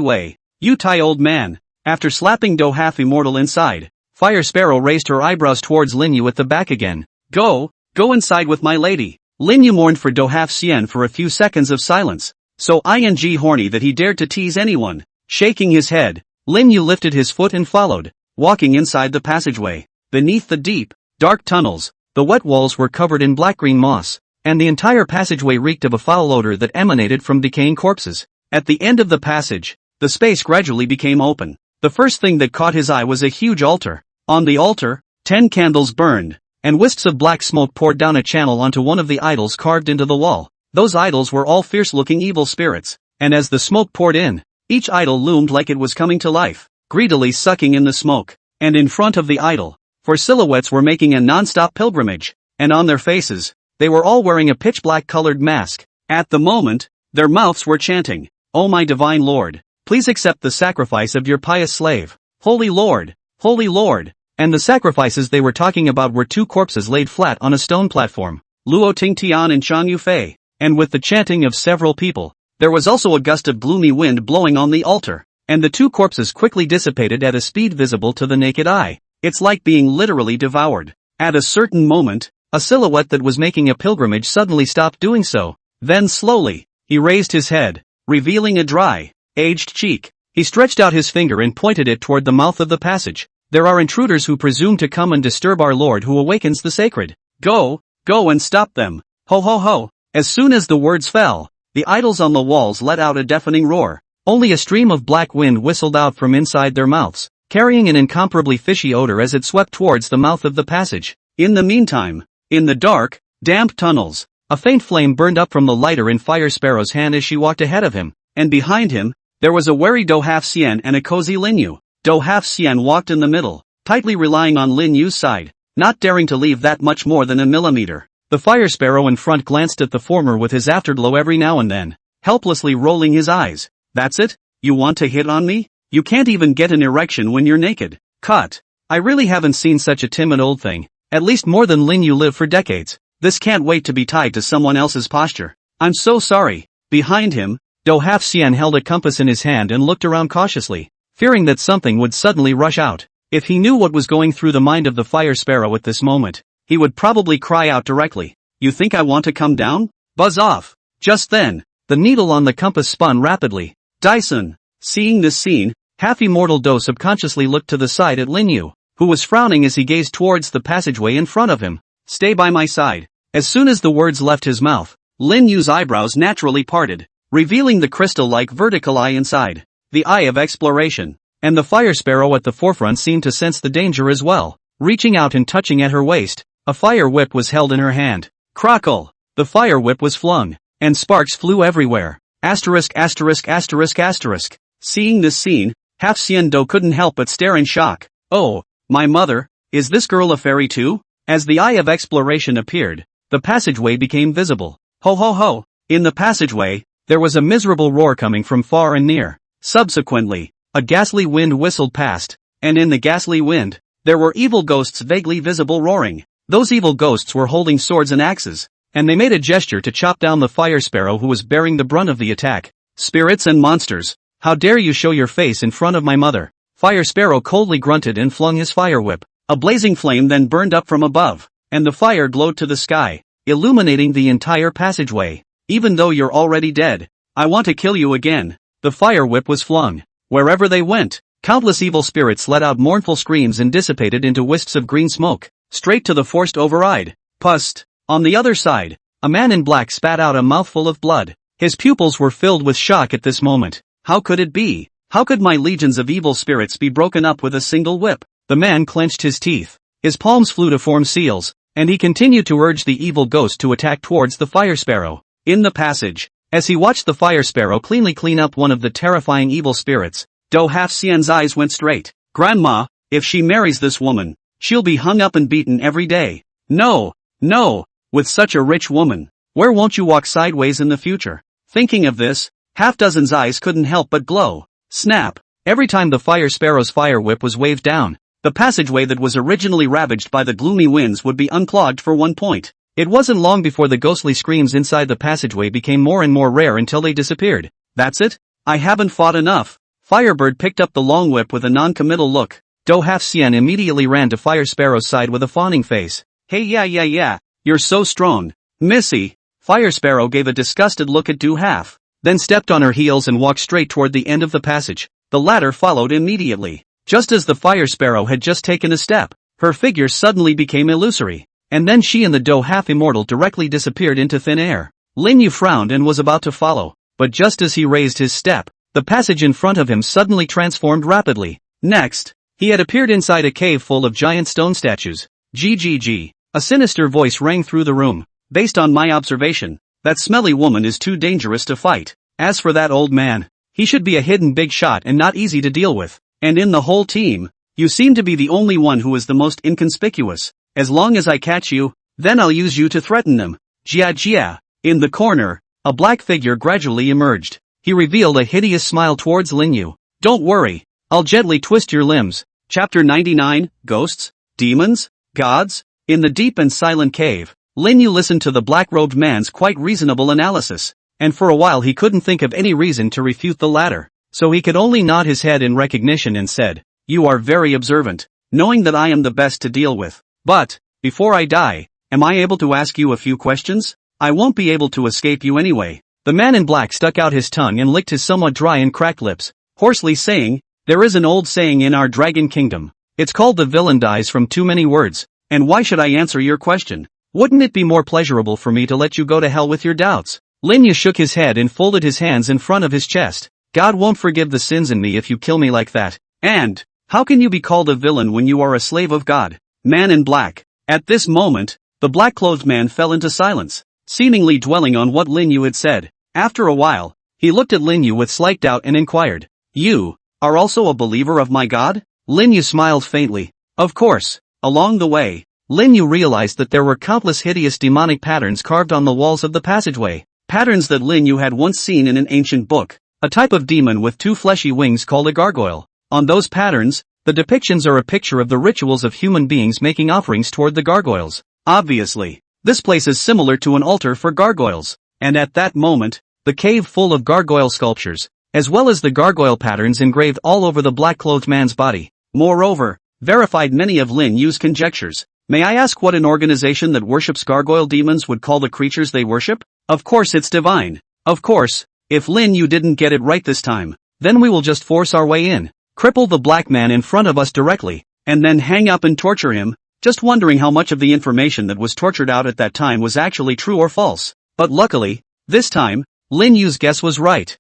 way. You tie old man. After slapping Do Half-Immortal inside, Fire Sparrow raised her eyebrows towards Lin Yu at the back again. Go inside with my lady. Lin Yu mourned for Do Halfpenny for a few seconds of silence. So horny that he dared to tease anyone. Shaking his head, Lin Yu lifted his foot and followed, walking inside the passageway. Beneath the deep, dark tunnels, the wet walls were covered in black-green moss, and the entire passageway reeked of a foul odor that emanated from decaying corpses. At the end of the passage, the space gradually became open. The first thing that caught his eye was a huge altar. On the altar, 10 candles burned, and wisps of black smoke poured down a channel onto one of the idols carved into the wall. Those idols were all fierce-looking evil spirits, and as the smoke poured in, each idol loomed like it was coming to life, greedily sucking in the smoke. And in front of the idol, 4 silhouettes were making a non-stop pilgrimage, and on their faces, they were all wearing a pitch-black colored mask. At the moment, their mouths were chanting, "Oh my divine Lord, please accept the sacrifice of your pious slave. Holy Lord, Holy Lord." And the sacrifices they were talking about were 2 corpses laid flat on a stone platform, Luo Tingtian and Chang Yufei. And with the chanting of several people, there was also a gust of gloomy wind blowing on the altar, and the 2 corpses quickly dissipated at a speed visible to the naked eye. It's like being literally devoured. At a certain moment, a silhouette that was making a pilgrimage suddenly stopped doing so. Then slowly, he raised his head, revealing a dry, aged cheek. He stretched out his finger and pointed it toward the mouth of the passage. There are intruders who presume to come and disturb our Lord who awakens the sacred. Go and stop them. Ho ho ho. As soon as the words fell, the idols on the walls let out a deafening roar. Only a stream of black wind whistled out from inside their mouths, carrying an incomparably fishy odor as it swept towards the mouth of the passage. In the meantime, in the dark, damp tunnels, a faint flame burned up from the lighter in Fire Sparrow's hand as she walked ahead of him, and behind him, there was a wary Do Halfpenny and a cozy Lin Yu. Do Halfpenny walked in the middle, tightly relying on Lin Yu's side, not daring to leave that much more than a millimeter. The Fire Sparrow in front glanced at the former with his afterglow every now and then, helplessly rolling his eyes. That's it? You want to hit on me? You can't even get an erection when you're naked. Cut. I really haven't seen such a timid old thing, at least more than Lin Yu lived for decades. This can't wait to be tied to someone else's posture. I'm so sorry. Behind him, Do Half-Xian held a compass in his hand and looked around cautiously, fearing that something would suddenly rush out. If he knew what was going through the mind of the fire sparrow at this moment, he would probably cry out directly, "You think I want to come down? Buzz off!" Just then, the needle on the compass spun rapidly. Dyson. Seeing this scene, Half-Immortal Do subconsciously looked to the side at Lin Yu, who was frowning as he gazed towards the passageway in front of him. "Stay by my side." As soon as the words left his mouth, Lin Yu's eyebrows naturally parted, revealing the crystal-like vertical eye inside, the eye of exploration, and the fire sparrow at the forefront seemed to sense the danger as well. Reaching out and touching at her waist, a fire whip was held in her hand. Crackle! The fire whip was flung, and sparks flew everywhere. Asterisk asterisk asterisk asterisk. Seeing this scene, Half-Xian Do couldn't help but stare in shock. "Oh, my mother, is this girl a fairy too?" As the eye of exploration appeared, the passageway became visible. Ho ho ho! In the passageway, there was a miserable roar coming from far and near. Subsequently, a ghastly wind whistled past, and in the ghastly wind, there were evil ghosts vaguely visible roaring. Those evil ghosts were holding swords and axes, and they made a gesture to chop down the fire sparrow who was bearing the brunt of the attack. "Spirits and monsters, how dare you show your face in front of my mother?" Fire sparrow coldly grunted and flung his fire whip. A blazing flame then burned up from above, and the fire glowed to the sky, illuminating the entire passageway. "Even though you're already dead, I want to kill you again." The fire whip was flung. Wherever they went, countless evil spirits let out mournful screams and dissipated into wisps of green smoke, straight to the forced over-eyed. Pust! On the other side, a man in black spat out a mouthful of blood. His pupils were filled with shock at this moment. How could it be? How could my legions of evil spirits be broken up with a single whip? The man clenched his teeth. His palms flew to form seals, and he continued to urge the evil ghost to attack towards the fire sparrow. In the passage, as he watched the fire sparrow cleanly clean up one of the terrifying evil spirits, Do Half-Xian's eyes went straight. "Grandma, if she marries this woman, she'll be hung up and beaten every day. No, no, with such a rich woman, where won't you walk sideways in the future?" Thinking of this, half-dozen's eyes couldn't help but glow. Snap! Every time the fire sparrow's fire whip was waved down, the passageway that was originally ravaged by the gloomy winds would be unclogged for 1 point. It wasn't long before the ghostly screams inside the passageway became more and more rare until they disappeared. "That's it? I haven't fought enough." Firebird picked up the long whip with a non-committal look. Do Half-Xian immediately ran to Fire Sparrow's side with a fawning face. "Hey yeah, you're so strong, Missy." Fire Sparrow gave a disgusted look at Do Half, then stepped on her heels and walked straight toward the end of the passage. The latter followed immediately. Just as the Fire Sparrow had just taken a step, her figure suddenly became illusory, and then she and the Do Half-Immortal directly disappeared into thin air. Lin Yu frowned and was about to follow, but just as he raised his step, the passage in front of him suddenly transformed rapidly. Next, he had appeared inside a cave full of giant stone statues. GGG. A sinister voice rang through the room. "Based on my observation, that smelly woman is too dangerous to fight. As for that old man, he should be a hidden big shot and not easy to deal with. And in the whole team, you seem to be the only one who is the most inconspicuous. As long as I catch you, then I'll use you to threaten them." Jia. In the corner, a black figure gradually emerged. He revealed a hideous smile towards Lin Yu. "Don't worry, I'll gently twist your limbs." Chapter 99, Ghosts? Demons? Gods? In the deep and silent cave, Lin Yu listened to the black-robed man's quite reasonable analysis, and for a while he couldn't think of any reason to refute the latter, so he could only nod his head in recognition and said, "You are very observant, knowing that I am the best to deal with. But, before I die, am I able to ask you a few questions? I won't be able to escape you anyway." The man in black stuck out his tongue and licked his somewhat dry and cracked lips, hoarsely saying, "There is an old saying in our dragon kingdom. It's called the villain dies from too many words, and why should I answer your question? Wouldn't it be more pleasurable for me to let you go to hell with your doubts?" Lin Yu shook his head and folded his hands in front of his chest. "God won't forgive the sins in me if you kill me like that. And, how can you be called a villain when you are a slave of God?" Man in black. At this moment, the black-clothed man fell into silence, seemingly dwelling on what Lin Yu had said. After a while, he looked at Lin Yu with slight doubt and inquired, "You are also a believer of my God?" Lin Yu smiled faintly. Of course. Along the way, Lin Yu realized that there were countless hideous demonic patterns carved on the walls of the passageway, patterns that Lin Yu had once seen in an ancient book, a type of demon with two fleshy wings called a gargoyle. On those patterns, the depictions are a picture of the rituals of human beings making offerings toward the gargoyles. Obviously, This place is similar to an altar for gargoyles. And at that moment, the cave full of gargoyle sculptures, as well as the gargoyle patterns engraved all over the black-clothed man's body, moreover, verified many of Lin Yu's conjectures. May I ask what an organization that worships gargoyle demons would call the creatures they worship? Of course it's divine. Of course, if Lin Yu didn't get it right this time, then we will just force our way in, cripple the black man in front of us directly, and then hang up and torture him, just wondering how much of the information that was tortured out at that time was actually true or false. But luckily, this time, Lin Yu's guess was right.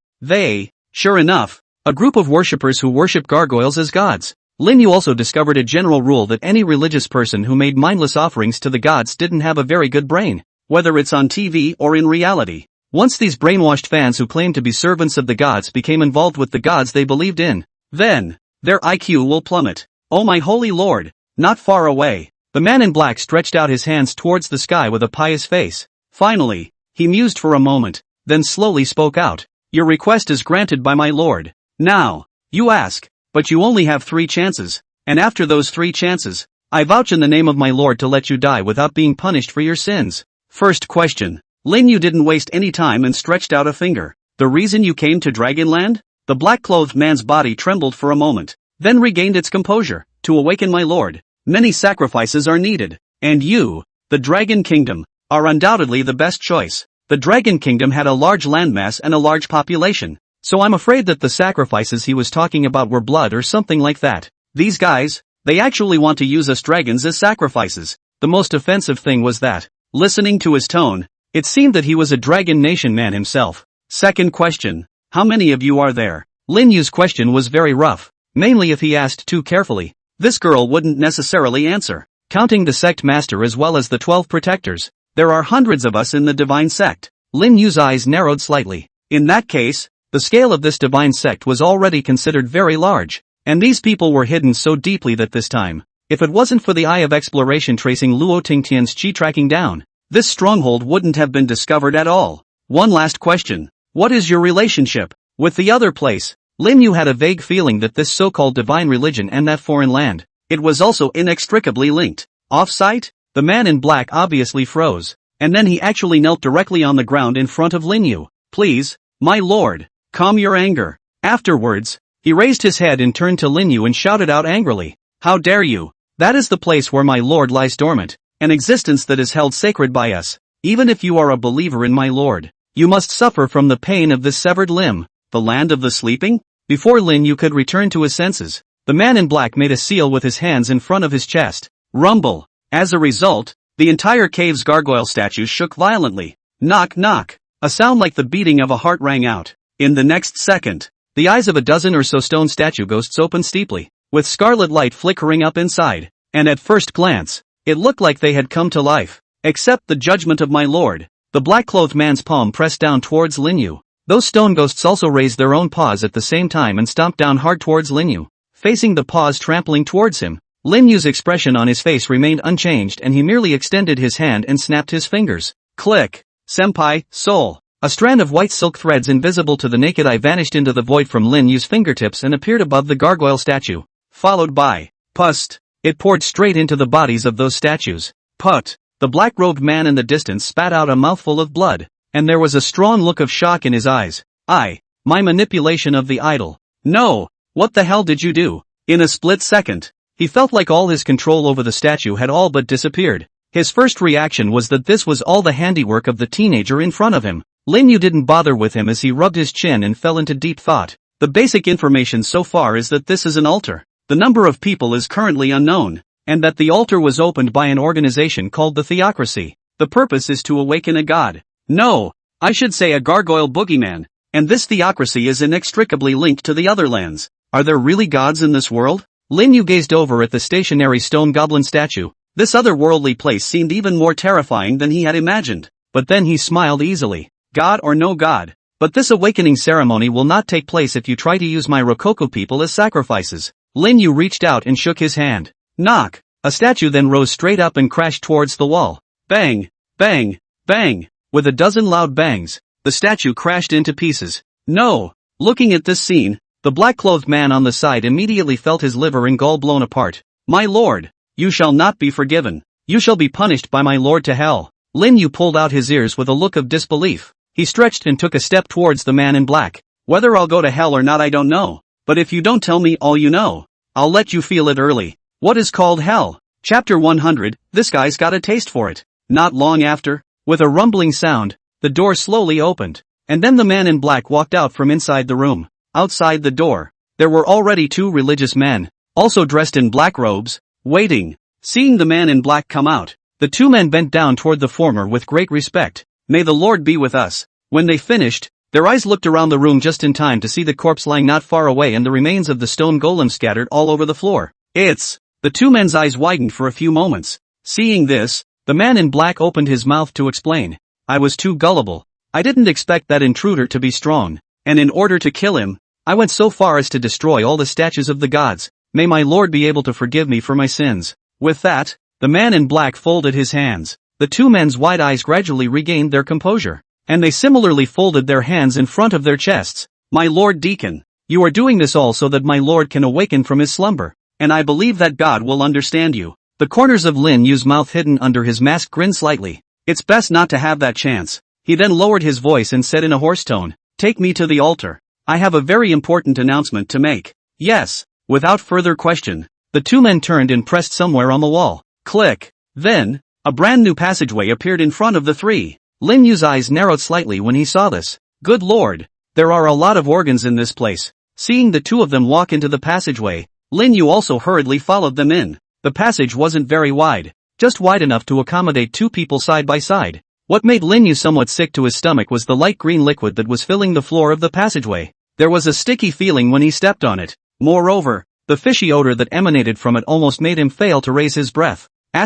Sure enough, a group of worshippers who worship gargoyles as gods. Lin Yu also discovered a general rule that any religious person who made mindless offerings to the gods didn't have a very good brain, whether it's on TV or in reality. Once these brainwashed fans who claimed to be servants of the gods became involved with the gods they believed in, then, their IQ will plummet. Oh my holy lord, not far away, the man in black stretched out his hands towards the sky with a pious face. Finally, he mused for a moment, then slowly spoke out. Your request is granted by my lord. Now, you ask, but you only have 3 chances, and after those 3 chances, I vouch in the name of my lord to let you die without being punished for your sins. First question. Lin Yu didn't waste any time and stretched out a finger. The reason you came to Dragonland? The black-clothed man's body trembled for a moment, then regained its composure. To awaken my lord, many sacrifices are needed, and you, the Dragon Kingdom, are undoubtedly the best choice. The Dragon Kingdom had a large landmass and a large population, so I'm afraid that the sacrifices he was talking about were blood or something like that. These guys, they actually want to use us dragons as sacrifices. The most offensive thing was that, listening to his tone, it seemed that he was a Dragon Nation man himself. Second question. How many of you are there? Lin Yu's question was very rough, mainly if he asked too carefully. This girl wouldn't necessarily answer. Counting the sect master as well as the 12 protectors, there are hundreds of us in the divine sect. Lin Yu's eyes narrowed slightly. In that case, the scale of this divine sect was already considered very large, and these people were hidden so deeply that this time, if it wasn't for the eye of exploration tracing Luo Tingtian's chi tracking down, this stronghold wouldn't have been discovered at all. One last question. What is your relationship with the other place? Lin Yu had a vague feeling that this so-called divine religion and that foreign land, it was also inextricably linked. Off-site? The man in black obviously froze, and then he actually knelt directly on the ground in front of Lin Yu. Please, my lord, calm your anger. Afterwards, he raised his head and turned to Lin Yu and shouted out angrily. How dare you? That is the place where my lord lies dormant, an existence that is held sacred by us. Even if you are a believer in my lord, you must suffer from the pain of this severed limb. The land of the sleeping? Before Lin Yu could return to his senses, the man in black made a seal with his hands in front of his chest. Rumble. As a result, the entire cave's gargoyle statues shook violently. Knock knock. A sound like the beating of a heart rang out. In the next second, the eyes of a dozen or so stone statue ghosts opened steeply, with scarlet light flickering up inside, and at first glance, it looked like they had come to life. Accept the judgment of my lord. The black-clothed man's palm pressed down towards Lin Yu. Those stone ghosts also raised their own paws at the same time and stomped down hard towards Lin Yu, facing the paws trampling towards him. Lin Yu's expression on his face remained unchanged and he merely extended his hand and snapped his fingers. Click. Senpai, soul. A strand of white silk threads invisible to the naked eye vanished into the void from Lin Yu's fingertips and appeared above the gargoyle statue, followed by pust. It poured straight into the bodies of those statues. Put. The black-robed man in the distance spat out a mouthful of blood, and there was a strong look of shock in his eyes. My manipulation of the idol. No, what the hell did you do? In a split second, he felt like all his control over the statue had all but disappeared. His first reaction was that this was all the handiwork of the teenager in front of him. Lin Yu didn't bother with him as he rubbed his chin and fell into deep thought. The basic information so far is that this is an altar. The number of people is currently unknown, and that the altar was opened by an organization called the Theocracy. The purpose is to awaken a god. No, I should say a gargoyle boogeyman, and this Theocracy is inextricably linked to the other lands. Are there really gods in this world? Lin Yu gazed over at the stationary stone goblin statue. This otherworldly place seemed even more terrifying than he had imagined. But then he smiled easily. God or no god, but this awakening ceremony will not take place if you try to use my Rococo people as sacrifices. Lin Yu reached out and shook his hand. Knock. A statue then rose straight up and crashed towards the wall. Bang, bang, bang. With a dozen loud bangs, the statue crashed into pieces. No. Looking at this scene, the black-clothed man on the side immediately felt his liver and gall blown apart. My lord, you shall not be forgiven. You shall be punished by my lord to hell. Lin Yu pulled out his ears with a look of disbelief. He stretched and took a step towards the man in black. Whether I'll go to hell or not I don't know, but if you don't tell me all you know, I'll let you feel it early. What is called hell? Chapter 100, this guy's got a taste for it. Not long after, with a rumbling sound, the door slowly opened, and then the man in black walked out from inside the room. Outside the door, there were already two religious men, also dressed in black robes, waiting. Seeing the man in black come out, the two men bent down toward the former with great respect. May the Lord be with us. When they finished, their eyes looked around the room just in time to see the corpse lying not far away and the remains of the stone golem scattered all over the floor. The two men's eyes widened for a few moments. Seeing this, the man in black opened his mouth to explain. I was too gullible. I didn't expect that intruder to be strong, and in order to kill him, I went so far as to destroy all the statues of the gods. May my Lord be able to forgive me for my sins. With that, the man in black folded his hands. The two men's wide eyes gradually regained their composure, and they similarly folded their hands in front of their chests. My Lord Deacon, you are doing this all so that my Lord can awaken from his slumber, and I believe that God will understand you. The corners of Lin Yu's mouth hidden under his mask grinned slightly. It's best not to have that chance. He then lowered his voice and said in a hoarse tone, take me to the altar. I have a very important announcement to make. Yes. Without further question, the two men turned and pressed somewhere on the wall. Click. Then, a brand new passageway appeared in front of the three. Lin Yu's eyes narrowed slightly when he saw this. Good Lord, there are a lot of organs in this place. Seeing the two of them walk into the passageway, Lin Yu also hurriedly followed them in. The passage wasn't very wide, just wide enough to accommodate two people side by side. What made Lin Yu somewhat sick to his stomach was the light green liquid that was filling the floor of the passageway. There was a sticky feeling when he stepped on it. Moreover, the fishy odor that emanated from it almost made him fail to raise his breath. Are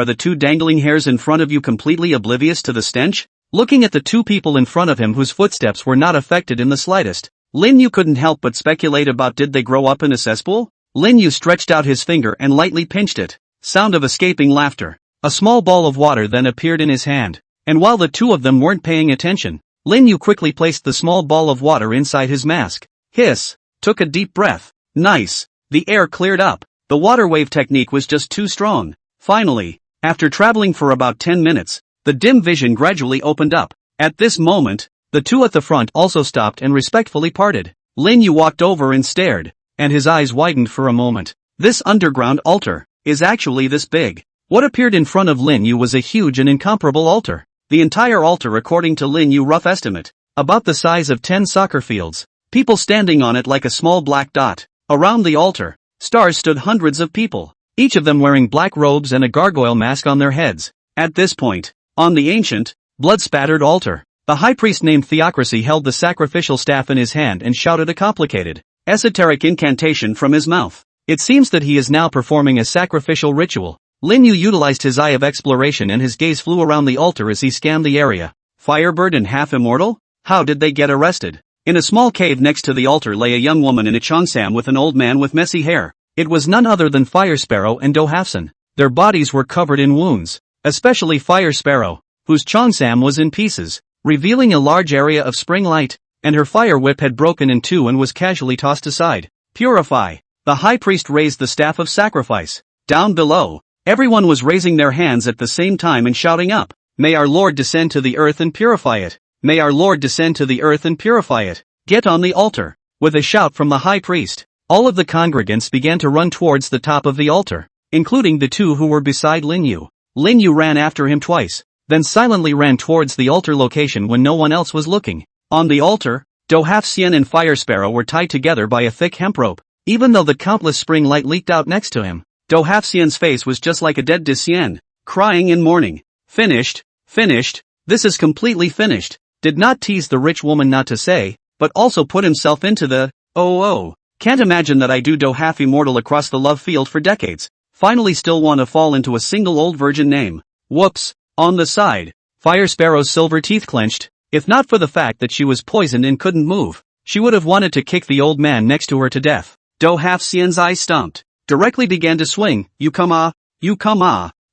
the two dangling hairs in front of you completely oblivious to the stench? Looking at the two people in front of him whose footsteps were not affected in the slightest, Lin Yu couldn't help but speculate about did they grow up in a cesspool? Lin Yu stretched out his finger and lightly pinched it. Sound of escaping laughter. A small ball of water then appeared in his hand, and while the two of them weren't paying attention, Lin Yu quickly placed the small ball of water inside his mask. Hiss. Took a deep breath. Nice. The air cleared up. The water wave technique was just too strong. Finally, after traveling for about 10 minutes, the dim vision gradually opened up. At this moment, the two at the front also stopped and respectfully parted. Lin Yu walked over and stared, and his eyes widened for a moment. This underground altar is actually this big. What appeared in front of Lin Yu was a huge and incomparable altar. The entire altar, according to Lin Yu rough estimate, about the size of 10 soccer fields. People standing on it like a small black dot. Around the altar, stars stood hundreds of people, each of them wearing black robes and a gargoyle mask on their heads. At this point, on the ancient, blood-spattered altar, the high priest named Theocracy held the sacrificial staff in his hand and shouted a complicated, esoteric incantation from his mouth. It seems that he is now performing a sacrificial ritual. Lin Yu utilized his eye of exploration and his gaze flew around the altar as he scanned the area. Firebird and half immortal? How did they get arrested? In a small cave next to the altar lay a young woman in a cheongsam with an old man with messy hair. It was none other than Fire Sparrow and Do Hafsun. Their bodies were covered in wounds, especially Fire Sparrow, whose cheongsam was in pieces, revealing a large area of spring light, and her fire whip had broken in two and was casually tossed aside. Purify. The high priest raised the staff of sacrifice. Down below, everyone was raising their hands at the same time and shouting up, May our Lord descend to the earth and purify it. May our Lord descend to the earth and purify it. Get on the altar. With a shout from the high priest, all of the congregants began to run towards the top of the altar, including the two who were beside Lin Yu. Lin Yu ran after him twice, then silently ran towards the altar location when no one else was looking. On the altar, Do Hafsun and Fire Sparrow were tied together by a thick hemp rope. Even though the countless spring light leaked out next to him, Do Hafsun's face was just like a dead Dician, crying in mourning. Finished, finished, this is completely finished. Did not tease the rich woman not to say, but also put himself into the, can't imagine that I do half immortal across the love field for decades. Finally still want to fall into a single old virgin name. Whoops. On the side, Fire Sparrow's silver teeth clenched. If not for the fact that she was poisoned and couldn't move, she would have wanted to kick the old man next to her to death. Do Hafsun's eyes stumped, directly began to swing. You come ah.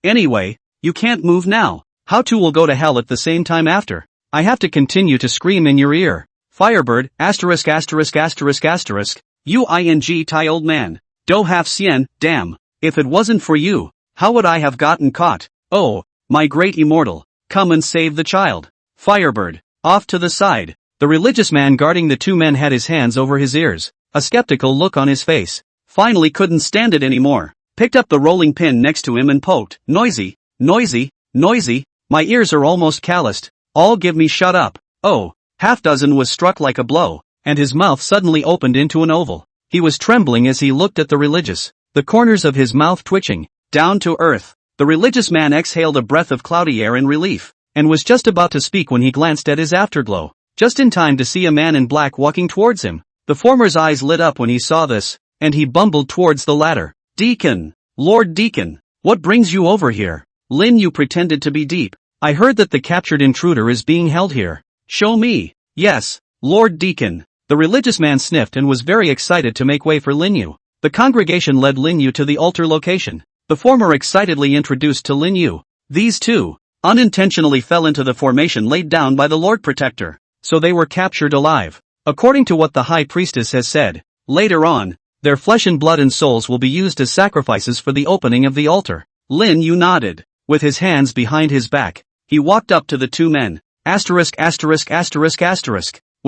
Anyway, you can't move now. How two will go to hell at the same time after? I have to continue to scream in your ear. Firebird, you tie old man. Do Hafsun, damn. If it wasn't for you, how would I have gotten caught? Oh, my great immortal, come and save the child. Firebird. Off to the side. The religious man guarding the two men had his hands over his ears, a skeptical look on his face. Finally couldn't stand it anymore. Picked up the rolling pin next to him and poked. Noisy, noisy, noisy, my ears are almost calloused. All give me shut up. Oh, half dozen was struck like a blow, and his mouth suddenly opened into an oval. He was trembling as he looked at the religious, the corners of his mouth twitching. Down to earth. The religious man exhaled a breath of cloudy air in relief, and was just about to speak when he glanced at his afterglow, just in time to see a man in black walking towards him. The former's eyes lit up when he saw this, and he bumbled towards the latter. Deacon! Lord Deacon! What brings you over here? Lin Yu pretended to be deep. I heard that the captured intruder is being held here. Show me. Yes, Lord Deacon. The religious man sniffed and was very excited to make way for Lin Yu. The congregation led Lin Yu to the altar location. The former excitedly introduced to Lin Yu. These two unintentionally fell into the formation laid down by the Lord Protector, so they were captured alive. According to what the High Priestess has said, later on, their flesh and blood and souls will be used as sacrifices for the opening of the altar. Lin Yu nodded. With his hands behind his back, he walked up to the two men. When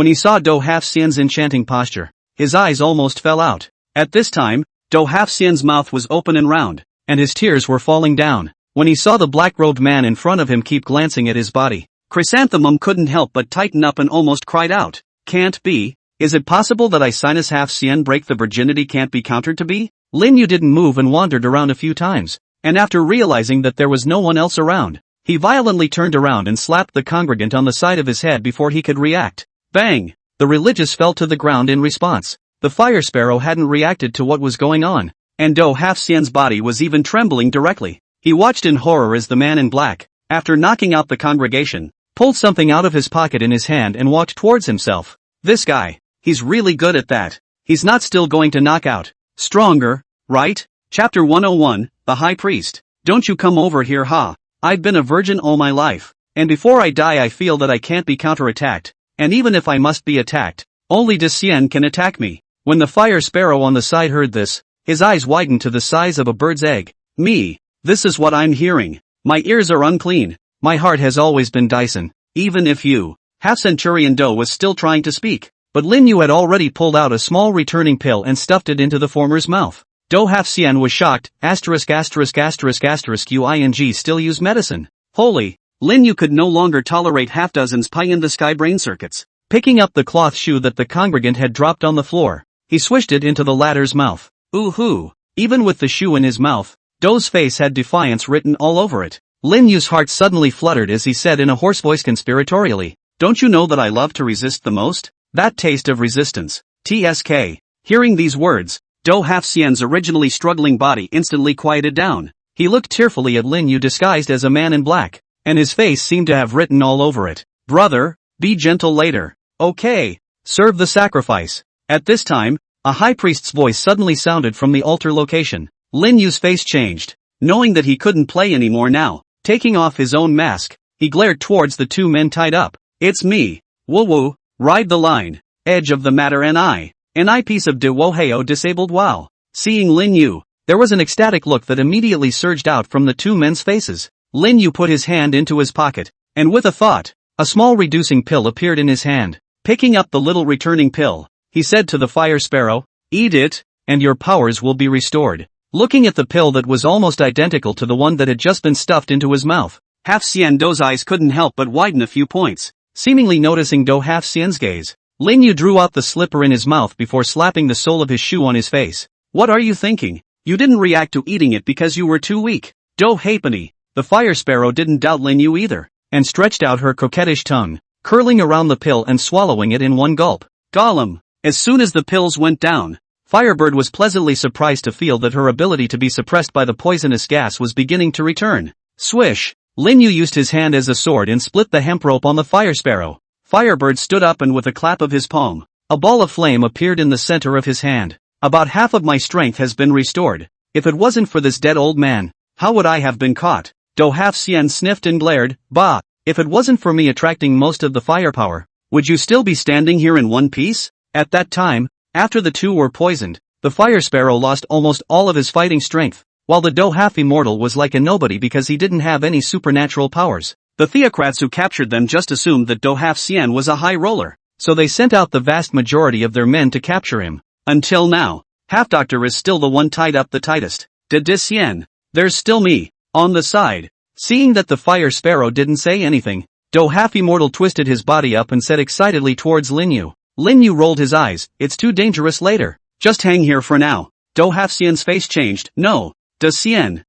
he saw Do Half-Xian's enchanting posture, his eyes almost fell out. At this time, Do Half-Xian's mouth was open and round, and his tears were falling down. When he saw the black-robed man in front of him keep glancing at his body, Chrysanthemum couldn't help but tighten up and almost cried out. Can't be. Is it possible that I sinus Half-Xian break the virginity can't be countered to be? Lin Yu didn't move and wandered around a few times, and after realizing that there was no one else around, he violently turned around and slapped the congregant on the side of his head before he could react. Bang! The religious fell to the ground in response. The fire sparrow hadn't reacted to what was going on, and Do Half-Xian's body was even trembling directly. He watched in horror as the man in black, after knocking out the congregation, pulled something out of his pocket in his hand and walked towards himself. This guy, he's really good at that. He's not still going to knock out. Stronger, right? Chapter 101, The High Priest. Don't you come over here, ha. I've been a virgin all my life, and before I die I feel that I can't be counterattacked, and even if I must be attacked, only De Xian can attack me. When the fire sparrow on the side heard this, his eyes widened to the size of a bird's egg. Me. This is what I'm hearing. My ears are unclean. My heart has always been Dyson. Even if you. Half-Centurion Do was still trying to speak, but Lin Yu had already pulled out a small returning pill and stuffed it into the former's mouth. Do Half-Xian was shocked. ************************************************ still use medicine. Holy. Lin Yu could no longer tolerate half-dozen's pie-in-the-sky brain circuits. Picking up the cloth shoe that the congregant had dropped on the floor, he swished it into the latter's mouth. Ooh-hoo. Even with the shoe in his mouth, Do's face had defiance written all over it. Lin Yu's heart suddenly fluttered as he said in a hoarse voice conspiratorially, "Don't you know that I love to resist the most? That taste of resistance. TSK. Hearing these words, Do Half-Xian's originally struggling body instantly quieted down. He looked tearfully at Lin Yu disguised as a man in black, and his face seemed to have written all over it. Brother, be gentle later. Okay. Serve the sacrifice. At this time, a high priest's voice suddenly sounded from the altar location. Lin Yu's face changed. Knowing that he couldn't play anymore now, taking off his own mask, he glared towards the two men tied up. It's me. Woo-woo. Ride the line. Edge of the matter An eyepiece of De Woheo disabled wow. Seeing Lin Yu, there was an ecstatic look that immediately surged out from the two men's faces. Lin Yu put his hand into his pocket, and with a thought, a small reducing pill appeared in his hand. Picking up the little returning pill, he said to the fire sparrow, "Eat it, and your powers will be restored." Looking at the pill that was almost identical to the one that had just been stuffed into his mouth, Half-Xian Do's eyes couldn't help but widen a few points. Seemingly noticing Do Half-Xian's gaze, Lin Yu drew out the slipper in his mouth before slapping the sole of his shoe on his face. "What are you thinking? You didn't react to eating it because you were too weak." Do Halfpenny. The fire sparrow didn't doubt Lin Yu either, and stretched out her coquettish tongue, curling around the pill and swallowing it in one gulp. Gollum. As soon as the pills went down, Firebird was pleasantly surprised to feel that her ability to be suppressed by the poisonous gas was beginning to return. Swish! Lin Yu used his hand as a sword and split the hemp rope on the fire sparrow. Firebird stood up and with a clap of his palm, a ball of flame appeared in the center of his hand. About half of my strength has been restored. If it wasn't for this dead old man, how would I have been caught? Do Half-Xian sniffed and glared. Bah! If it wasn't for me attracting most of the firepower, would you still be standing here in one piece? At that time, after the two were poisoned, the fire sparrow lost almost all of his fighting strength. while the Do Half Immortal was like a nobody because he didn't have any supernatural powers. The theocrats who captured them just assumed that Do Half Xian was a high roller, so they sent out the vast majority of their men to capture him. Until now, Half Doctor is still the one tied up the tightest. De Xian, there's still me, on the side. Seeing that the Fire Sparrow didn't say anything, Do Half Immortal twisted his body up and said excitedly towards Lin Yu. Lin Yu rolled his eyes, it's too dangerous later. Just hang here for now. Do Half Xian's face changed. No, De Xian.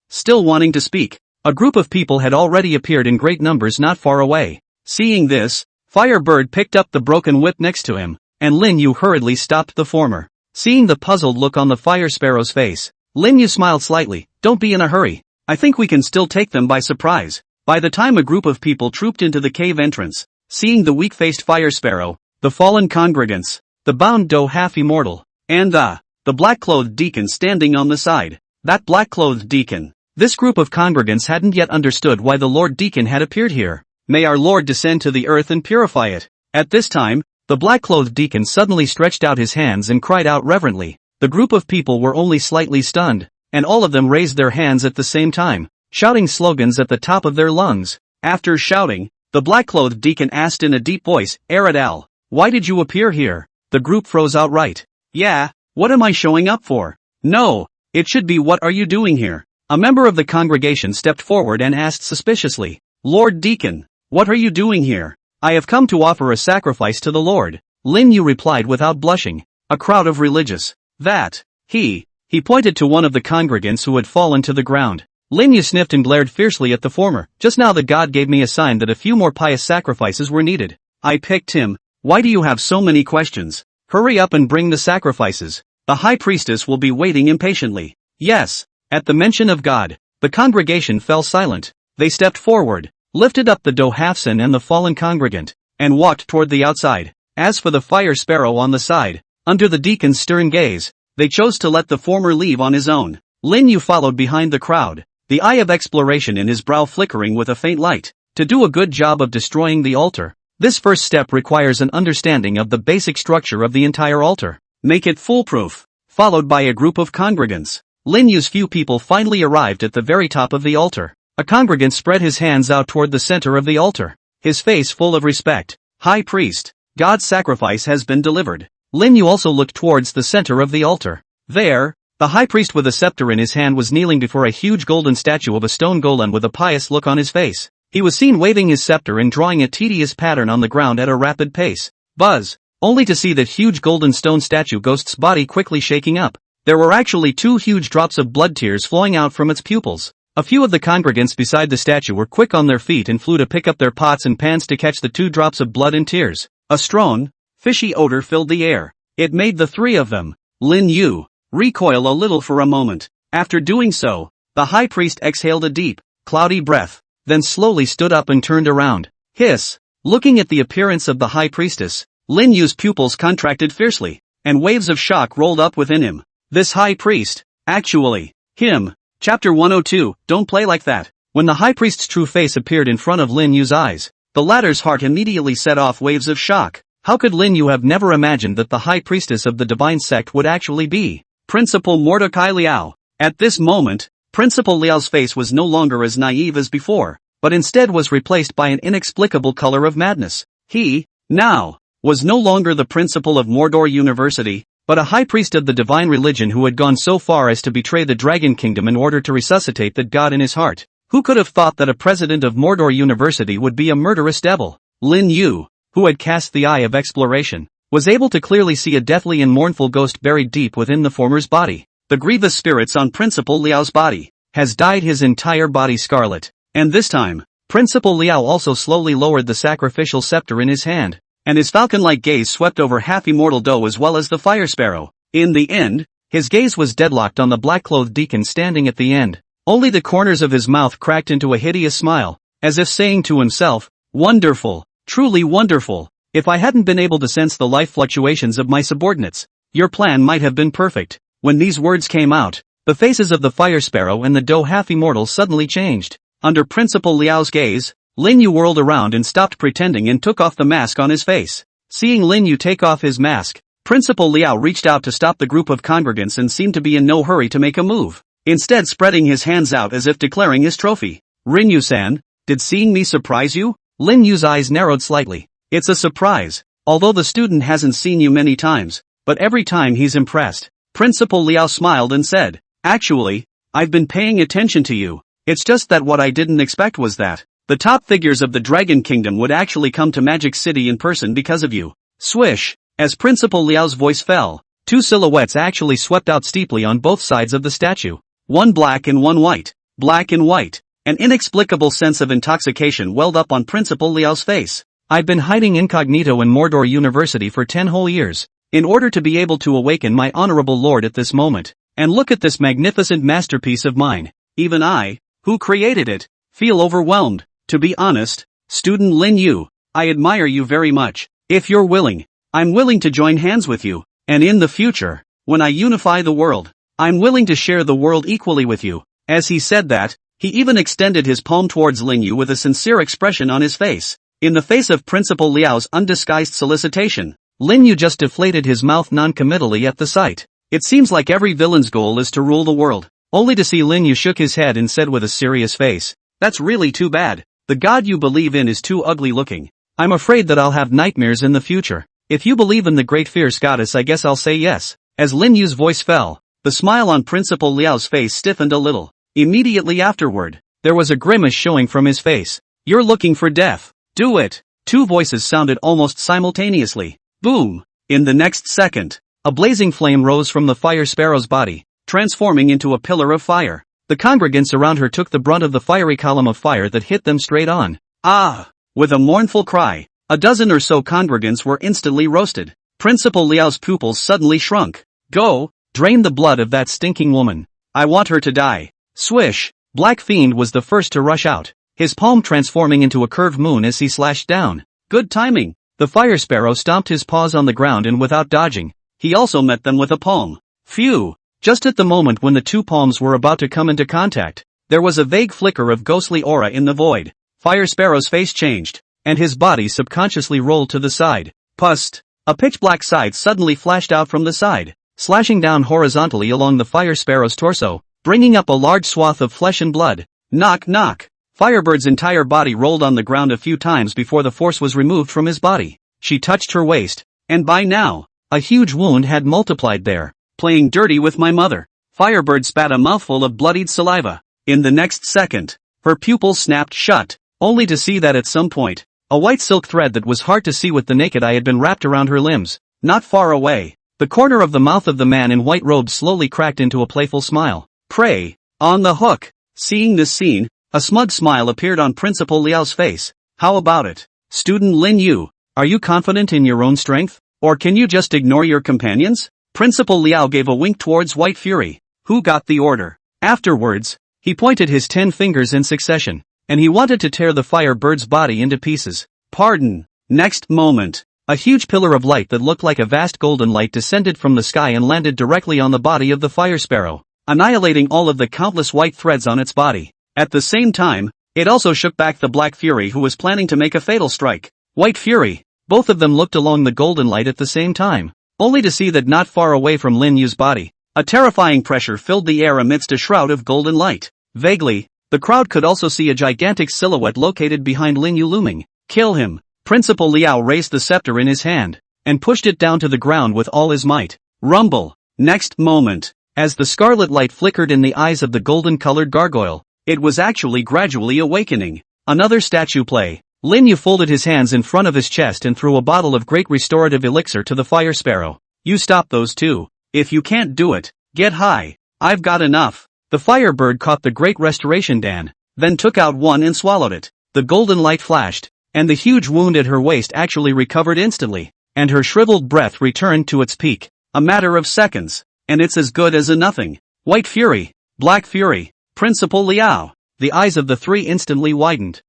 Still wanting to speak. A group of people had already appeared in great numbers not far away. Seeing this, Firebird picked up the broken whip next to him, and Lin Yu hurriedly stopped the former. Seeing the puzzled look on the Fire Sparrow's face, Lin Yu smiled slightly. Don't be in a hurry. I think we can still take them by surprise. By the time a group of people trooped into the cave entrance, seeing the weak-faced Fire Sparrow, the fallen congregants, the bound Do Half Immortal, and the black-clothed deacon standing on the side. That black-clothed deacon. This group of congregants hadn't yet understood why the Lord Deacon had appeared here. May our Lord descend to the earth and purify it. At this time, the black-clothed deacon suddenly stretched out his hands and cried out reverently. The group of people were only slightly stunned, and all of them raised their hands at the same time, shouting slogans at the top of their lungs. After shouting, the black-clothed deacon asked in a deep voice, Aradal, why did you appear here? The group froze outright. Yeah, what am I showing up for? No, it should be what are you doing here? A member of the congregation stepped forward and asked suspiciously, Lord Deacon, what are you doing here? I have come to offer a sacrifice to the Lord. Lin Yu replied without blushing. A crowd of religious. That. He pointed to one of the congregants who had fallen to the ground. Lin Yu sniffed and glared fiercely at the former. Just now the god gave me a sign that a few more pious sacrifices were needed. I picked him. Why do you have so many questions? Hurry up and bring the sacrifices. The high priestess will be waiting impatiently. Yes. At the mention of God, the congregation fell silent. They stepped forward, lifted up the Do Half Xian and the fallen congregant, and walked toward the outside. As for the Fire Sparrow on the side, under the deacon's stern gaze, they chose to let the former leave on his own. Lin Yu followed behind the crowd, the eye of exploration in his brow flickering with a faint light. To do a good job of destroying the altar, this first step requires an understanding of the basic structure of the entire altar. Make it foolproof. Followed by a group of congregants, Lin Yu's few people finally arrived at the very top of the altar. A congregant spread his hands out toward the center of the altar, his face full of respect. High priest, God's sacrifice has been delivered. Lin Yu also looked towards the center of the altar. There, the high priest with a scepter in his hand was kneeling before a huge golden statue of a stone golem with a pious look on his face. He was seen waving his scepter and drawing a tedious pattern on the ground at a rapid pace. Buzz, only to see that huge golden stone statue ghost's body quickly shaking up. There were actually 2 huge drops of blood tears flowing out from its pupils. A few of the congregants beside the statue were quick on their feet and flew to pick up their pots and pans to catch the 2 drops of blood and tears. A strong, fishy odor filled the air. It made the 3 of them, Lin Yu, recoil a little for a moment. After doing so, the high priest exhaled a deep, cloudy breath, then slowly stood up and turned around. Hiss! Looking at the appearance of the high priestess, Lin Yu's pupils contracted fiercely, and waves of shock rolled up within him. This high priest, actually, him. Chapter 102, Don't play like that. When the high priest's true face appeared in front of Lin Yu's eyes, the latter's heart immediately set off waves of shock. How could Lin Yu have never imagined that the high priestess of the divine sect would actually be Principal Mordecai Liao? At this moment, Principal Liao's face was no longer as naive as before, but instead was replaced by an inexplicable color of madness. He, now, was no longer the principal of Mordor University, but a high priest of the divine religion who had gone so far as to betray the Dragon Kingdom in order to resuscitate that god in his heart. Who could have thought that a president of Mordor University would be a murderous devil? Lin Yu, who had cast the eye of exploration, was able to clearly see a deathly and mournful ghost buried deep within the former's body. The grievous spirits on Principal Liao's body has dyed his entire body scarlet, and this time, Principal Liao also slowly lowered the sacrificial scepter in his hand, and his falcon-like gaze swept over half-immortal Do as well as the Fire Sparrow. In the end, his gaze was deadlocked on the black-clothed deacon standing at the end. Only the corners of his mouth cracked into a hideous smile, as if saying to himself, "Wonderful, truly wonderful. If I hadn't been able to sense the life fluctuations of my subordinates, your plan might have been perfect." When these words came out, the faces of the Fire Sparrow and the Do half-immortal suddenly changed. Under Principal Liao's gaze, Lin Yu whirled around and stopped pretending and took off the mask on his face. Seeing Lin Yu take off his mask, Principal Liao reached out to stop the group of congregants and seemed to be in no hurry to make a move. instead spreading his hands out as if declaring his trophy. Rinyu-san, did seeing me surprise you? Lin Yu's eyes narrowed slightly. It's a surprise, although the student hasn't seen you many times, but every time he's impressed. Principal Liao smiled and said, actually, I've been paying attention to you. It's just that what I didn't expect was that the top figures of the Dragon Kingdom would actually come to Magic City in person because of you. Swish! As Principal Liao's voice fell, two silhouettes actually swept out steeply on both sides of the statue. One black and one white. Black and white. An inexplicable sense of intoxication welled up on Principal Liao's face. I've been hiding incognito in Mordor University for 10 whole years, in order to be able to awaken my honorable lord at this moment. And look at this magnificent masterpiece of mine. Even I, who created it, feel overwhelmed. To be honest, student Lin Yu, I admire you very much. If you're willing, I'm willing to join hands with you, and in the future, when I unify the world, I'm willing to share the world equally with you. As he said that, he even extended his palm towards Lin Yu with a sincere expression on his face. In the face of Principal Liao's undisguised solicitation, Lin Yu just deflated his mouth non-committally at the sight. It seems like every villain's goal is to rule the world, only to see Lin Yu shook his head and said with a serious face, that's really too bad. The god you believe in is too ugly looking. I'm afraid that I'll have nightmares in the future. If you believe in the great fierce goddess, I guess I'll say yes. As Lin Yu's voice fell, the smile on Principal Liao's face stiffened a little. Immediately afterward, there was a grimace showing from his face. You're looking for death. Do it. Two voices sounded almost simultaneously. Boom. In the next second, a blazing flame rose from the fire sparrow's body, transforming into a pillar of fire. The congregants around her took the brunt of the fiery column of fire that hit them straight on. Ah! With a mournful cry, a dozen or so congregants were instantly roasted. Principal Liao's pupils suddenly shrunk. Go, drain the blood of that stinking woman. I want her to die. Swish! Black Fiend was the first to rush out, his palm transforming into a curved moon as he slashed down. Good timing! The fire sparrow stomped his paws on the ground and without dodging, he also met them with a palm. Phew! Just at the moment when the two palms were about to come into contact, there was a vague flicker of ghostly aura in the void. Fire Sparrow's face changed, and his body subconsciously rolled to the side. Pust! A pitch-black scythe suddenly flashed out from the side, slashing down horizontally along the Fire Sparrow's torso, bringing up a large swath of flesh and blood. Knock knock! Firebird's entire body rolled on the ground a few times before the force was removed from his body. She touched her waist, and by now, a huge wound had multiplied there. Playing dirty with my mother. Firebird spat a mouthful of bloodied saliva. In the next second, her pupils snapped shut, only to see that at some point, a white silk thread that was hard to see with the naked eye had been wrapped around her limbs. Not far away, the corner of the mouth of the man in white robes slowly cracked into a playful smile. Prey, on the hook. Seeing this scene, a smug smile appeared on Principal Liao's face. How about it, student Lin Yu? Are you confident in your own strength? Or can you just ignore your companions? Principal Liao gave a wink towards White Fury, who got the order. Afterwards, he pointed his 10 fingers in succession, and he wanted to tear the fire bird's body into pieces. Pardon. Next moment, a huge pillar of light that looked like a vast golden light descended from the sky and landed directly on the body of the fire sparrow, annihilating all of the countless white threads on its body. At the same time, it also shook back the Black Fury who was planning to make a fatal strike. White Fury. Both of them looked along the golden light at the same time, only to see that not far away from Lin Yu's body, a terrifying pressure filled the air amidst a shroud of golden light. Vaguely, the crowd could also see a gigantic silhouette located behind Lin Yu looming. Kill him! Principal Liao raised the scepter in his hand, and pushed it down to the ground with all his might. Rumble! Next moment, as the scarlet light flickered in the eyes of the golden-colored gargoyle, it was actually gradually awakening. Another statue play. Lin Yu folded his hands in front of his chest and threw a bottle of great restorative elixir to the fire sparrow. You stop those two. If you can't do it, get high. I've got enough. The firebird caught the great restoration dan, then took out one and swallowed it. The golden light flashed, and the huge wound at her waist actually recovered instantly, and her shriveled breath returned to its peak. A matter of seconds, and it's as good as a nothing. White Fury, Black Fury, Principal Liao. The eyes of the three instantly widened.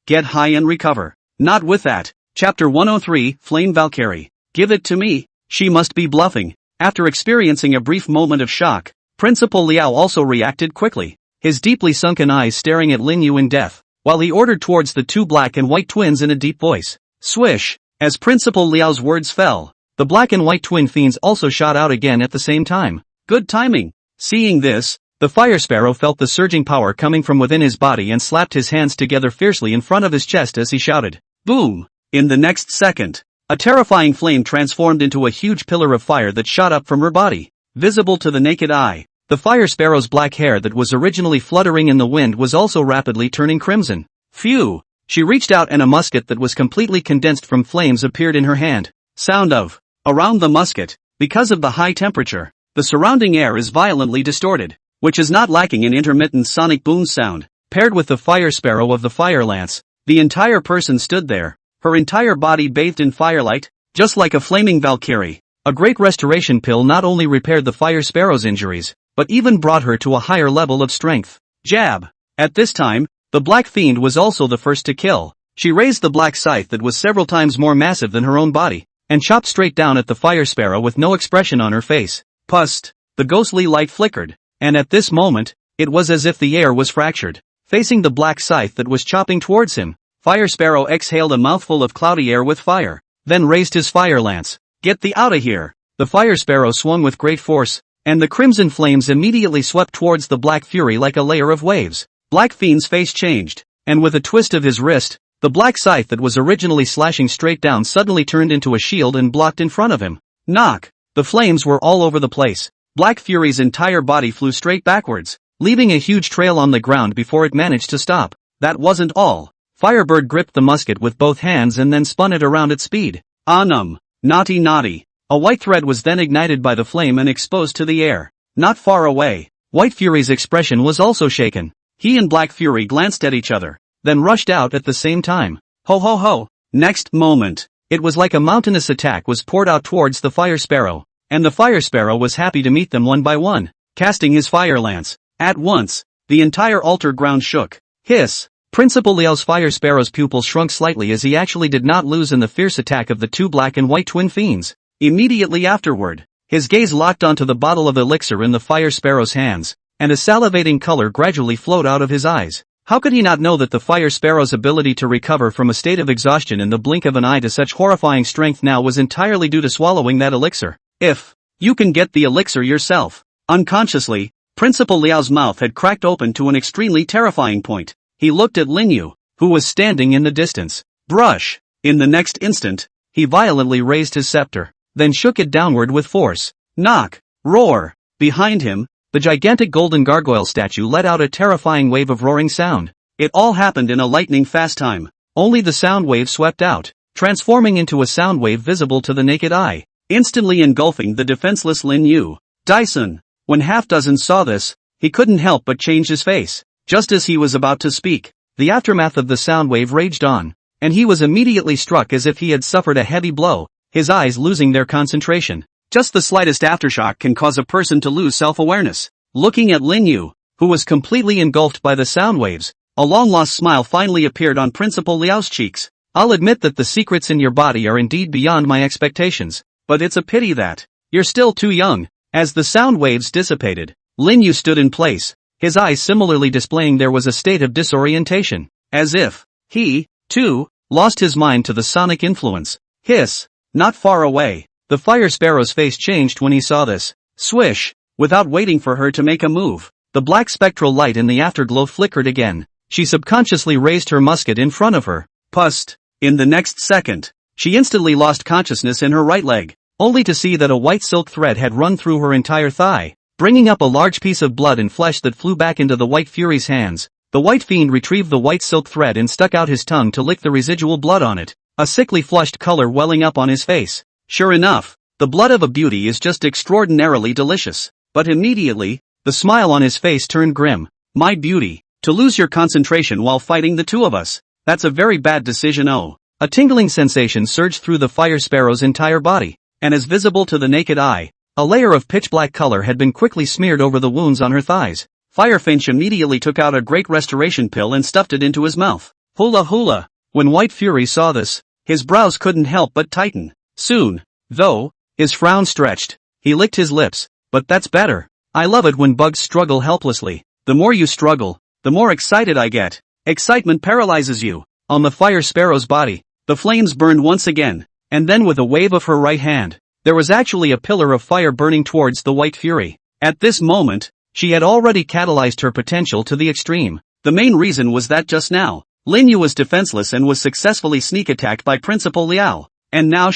Get high and recover. Not with that. Chapter 103, Flame Valkyrie. Give it to me. She must be bluffing. After experiencing a brief moment of shock, Principal Liao also reacted quickly, his deeply sunken eyes staring at Lin Yu in death, while he ordered towards the two black and white twins in a deep voice. Swish! As Principal Liao's words fell, the black and white twin fiends also shot out again at the same time. Good timing! Seeing this, the fire sparrow felt the surging power coming from within his body and slapped his hands together fiercely in front of his chest as he shouted, "Boom!" In the next second, a terrifying flame transformed into a huge pillar of fire that shot up from her body. Visible to the naked eye, the fire sparrow's black hair that was originally fluttering in the wind was also rapidly turning crimson. Phew! She reached out and a musket that was completely condensed from flames appeared in her hand. Sound of around the musket. Because of the high temperature, the surrounding air is violently distorted, which is not lacking in intermittent sonic boom sound. Paired with the fire sparrow of the fire lance, the entire person stood there, her entire body bathed in firelight, just like a flaming Valkyrie. A great restoration pill not only repaired the fire sparrow's injuries, but even brought her to a higher level of strength. Jab! At this time, the black fiend was also the first to kill. She raised the black scythe that was several times more massive than her own body, and chopped straight down at the fire sparrow with no expression on her face. Pust! The ghostly light flickered, and at this moment, it was as if the air was fractured. Facing the black scythe that was chopping towards him, Fire Sparrow exhaled a mouthful of cloudy air with fire, then raised his fire lance. "Get thee outta here!" The Fire Sparrow swung with great force, and the crimson flames immediately swept towards the Black Fury like a layer of waves. Black Fiend's face changed, and with a twist of his wrist, the black scythe that was originally slashing straight down suddenly turned into a shield and blocked in front of him. Knock! The flames were all over the place. Black Fury's entire body flew straight backwards, leaving a huge trail on the ground before it managed to stop. That wasn't all. Firebird gripped the musket with both hands and then spun it around at speed. Naughty naughty. A white thread was then ignited by the flame and exposed to the air. Not far away, White Fury's expression was also shaken. He and Black Fury glanced at each other, then rushed out at the same time. Ho ho ho! Next moment, it was like a mountainous attack was poured out towards the Fire Sparrow, and the Fire Sparrow was happy to meet them one by one, casting his fire lance. At once, the entire altar ground shook. Hiss! Principal Liao's Fire Sparrow's pupils shrunk slightly as he actually did not lose in the fierce attack of the two black and white twin fiends. Immediately afterward, his gaze locked onto the bottle of elixir in the Fire Sparrow's hands, and a salivating color gradually flowed out of his eyes. How could he not know that the Fire Sparrow's ability to recover from a state of exhaustion in the blink of an eye to such horrifying strength now was entirely due to swallowing that elixir? If you can get the elixir yourself. Unconsciously, Principal Liao's mouth had cracked open to an extremely terrifying point. He looked at Lin Yu, who was standing in the distance. Brush! In the next instant, he violently raised his scepter, then shook it downward with force. Knock! Roar! Behind him, the gigantic golden gargoyle statue let out a terrifying wave of roaring sound. It all happened in a lightning-fast time. Only the sound wave swept out, transforming into a sound wave visible to the naked eye, instantly engulfing the defenseless Lin Yu. Dyson! When half-dozen saw this, he couldn't help but change his face. Just as he was about to speak, the aftermath of the sound wave raged on, and he was immediately struck as if he had suffered a heavy blow, his eyes losing their concentration. Just the slightest aftershock can cause a person to lose self-awareness. Looking at Lin Yu, who was completely engulfed by the sound waves, a long-lost smile finally appeared on Principal Liao's cheeks. I'll admit that the secrets in your body are indeed beyond my expectations, but it's a pity that you're still too young. As the sound waves dissipated, Lin Yu stood in place, his eyes similarly displaying there was a state of disorientation, as if he, too, lost his mind to the sonic influence. Hiss! Not far away, the Fire Sparrow's face changed when he saw this. Swish! Without waiting for her to make a move, the black spectral light in the afterglow flickered again. She subconsciously raised her musket in front of her. Pust! In the next second, she instantly lost consciousness in her right leg, only to see that a white silk thread had run through her entire thigh, bringing up a large piece of blood and flesh that flew back into the White Fury's hands. The White Fiend retrieved the white silk thread and stuck out his tongue to lick the residual blood on it, a sickly flushed color welling up on his face. Sure enough, the blood of a beauty is just extraordinarily delicious. But immediately, the smile on his face turned grim. My beauty, to lose your concentration while fighting the two of us, that's a very bad decision. Oh. A tingling sensation surged through the Fire Sparrow's entire body, and as visible to the naked eye, a layer of pitch-black color had been quickly smeared over the wounds on her thighs. Firefinch immediately took out a great restoration pill and stuffed it into his mouth. Hula hula! When White Fury saw this, his brows couldn't help but tighten. Soon, though, his frown stretched. He licked his lips. But that's better. I love it when bugs struggle helplessly. The more you struggle, the more excited I get. Excitement paralyzes you. On the Fire Sparrow's body, the flames burned once again, and then with a wave of her right hand, there was actually a pillar of fire burning towards the White Fury. At this moment, she had already catalyzed her potential to the extreme. The main reason was that just now, Lin Yu was defenseless and was successfully sneak attacked by Principal Liao. And now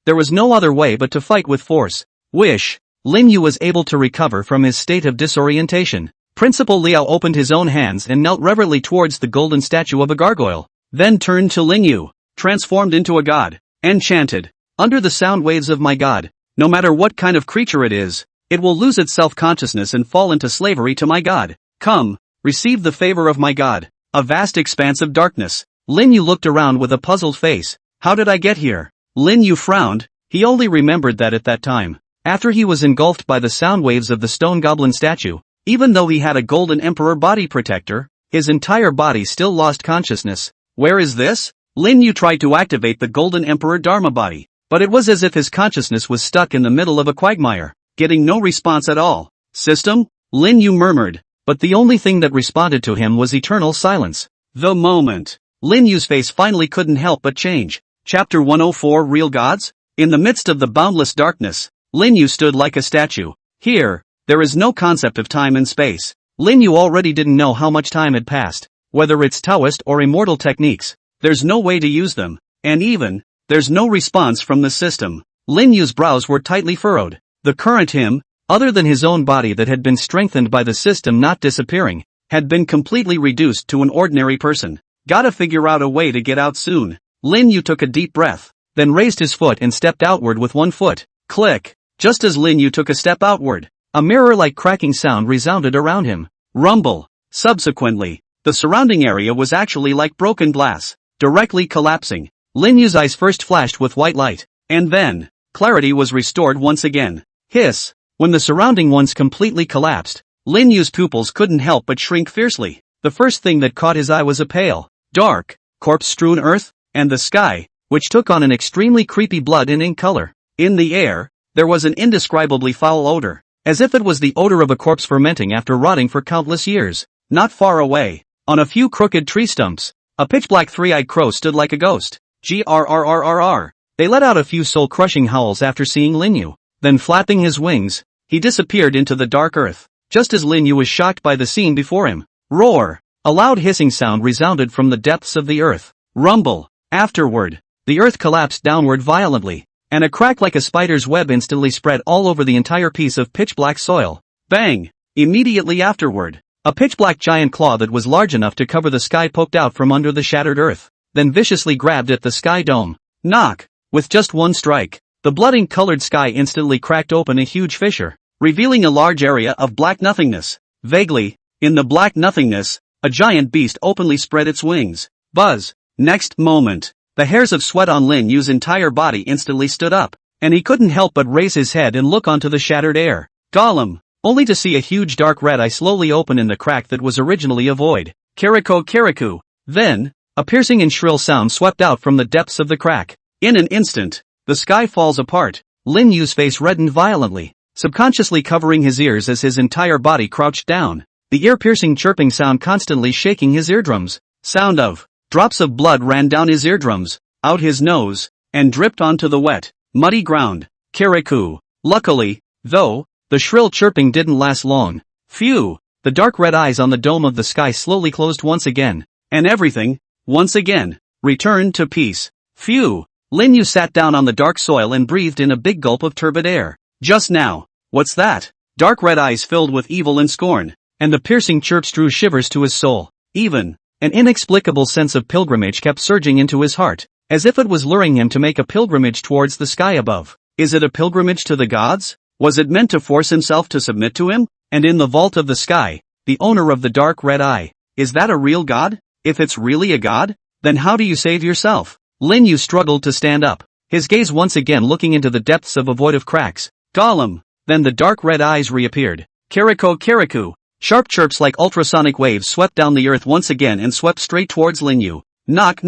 there was no other way but to fight with force. Lin Yu was able to recover from his state of disorientation. Principal Liao opened his own hands and knelt reverently towards the golden statue of a gargoyle, then turned to Lin Yu, transformed into a god, and chanted, "Under the sound waves of my god, no matter what kind of creature it is, it will lose its self-consciousness and fall into slavery to my god. Come, receive the favor of my god." A vast expanse of darkness. Lin Yu looked around with a puzzled face. How did I get here? Lin Yu frowned. He only remembered that at that time, after he was engulfed by the sound waves of the stone goblin statue, even though he had a golden emperor body protector, his entire body still lost consciousness. Where is this? Lin Yu tried to activate the golden emperor dharma body, but it was as if his consciousness was stuck in the middle of a quagmire, getting no response at all. System? Lin Yu murmured, but the only thing that responded to him was eternal silence. The moment. Lin Yu's face finally couldn't help but change. Chapter 104 Real Gods? In the midst of the boundless darkness, Lin Yu stood like a statue. Here, there is no concept of time and space. Lin Yu already didn't know how much time had passed. Whether it's Taoist or Immortal techniques, there's no way to use them, and there's no response from the system. Lin Yu's brows were tightly furrowed. The current him, other than his own body that had been strengthened by the system not disappearing, had been completely reduced to an ordinary person. Gotta figure out a way to get out soon. Lin Yu took a deep breath, then raised his foot and stepped outward with one foot. Click! Just as Lin Yu took a step outward, a mirror-like cracking sound resounded around him. Rumble! Subsequently, the surrounding area was actually like broken glass, directly collapsing. Lin Yu's eyes first flashed with white light, and then, clarity was restored once again. Hiss! When the surrounding ones completely collapsed, Lin Yu's pupils couldn't help but shrink fiercely. The first thing that caught his eye was a pale, dark, corpse-strewn earth, and the sky, which took on an extremely creepy blood and ink color. In the air, there was an indescribably foul odor, as if it was the odor of a corpse fermenting after rotting for countless years. Not far away, on a few crooked tree stumps, a pitch-black three-eyed crow stood like a ghost. Grrrrrr. They let out a few soul-crushing howls after seeing Lin Yu. Then flapping his wings, he disappeared into the dark earth, just as Lin Yu was shocked by the scene before him. Roar! A loud hissing sound resounded from the depths of the earth. Rumble! Afterward, the earth collapsed downward violently, and a crack like a spider's web instantly spread all over the entire piece of pitch-black soil. Bang! Immediately afterward, a pitch-black giant claw that was large enough to cover the sky poked out from under the shattered earth, then viciously grabbed at the sky dome. Knock! With just one strike, the blood-ink-colored sky instantly cracked open a huge fissure, revealing a large area of black nothingness. Vaguely, in the black nothingness, a giant beast openly spread its wings. Buzz! Next moment, the hairs of sweat on Lin Yu's entire body instantly stood up, and he couldn't help but raise his head and look onto the shattered air. Golem! Only to see a huge dark red eye slowly open in the crack that was originally a void. Kirikou. Then, a piercing and shrill sound swept out from the depths of the crack. In an instant, the sky falls apart. Lin Yu's face reddened violently, subconsciously covering his ears as his entire body crouched down, the ear-piercing chirping sound constantly shaking his eardrums. Sound of drops of blood ran down his eardrums, out his nose, and dripped onto the wet, muddy ground. Kirikou. Luckily, though, the shrill chirping didn't last long. Phew! The dark red eyes on the dome of the sky slowly closed once again, and everything, once again, returned to peace. Phew! Lin Yu sat down on the dark soil and breathed in a big gulp of turbid air. Just now, what's that? Dark red eyes filled with evil and scorn, and the piercing chirps drew shivers to his soul. Even, an inexplicable sense of pilgrimage kept surging into his heart, as if it was luring him to make a pilgrimage towards the sky above. Is it a pilgrimage to the gods? Was it meant to force himself to submit to him? And in the vault of the sky, the owner of the dark red eye, is that a real god? If it's really a god, then how do you save yourself? Lin Yu struggled to stand up, his gaze once again looking into the depths of a void of cracks. Golem! Then the dark red eyes reappeared. Kirikou. Sharp chirps like ultrasonic waves swept down the earth once again and swept straight towards Lin Yu. Knock.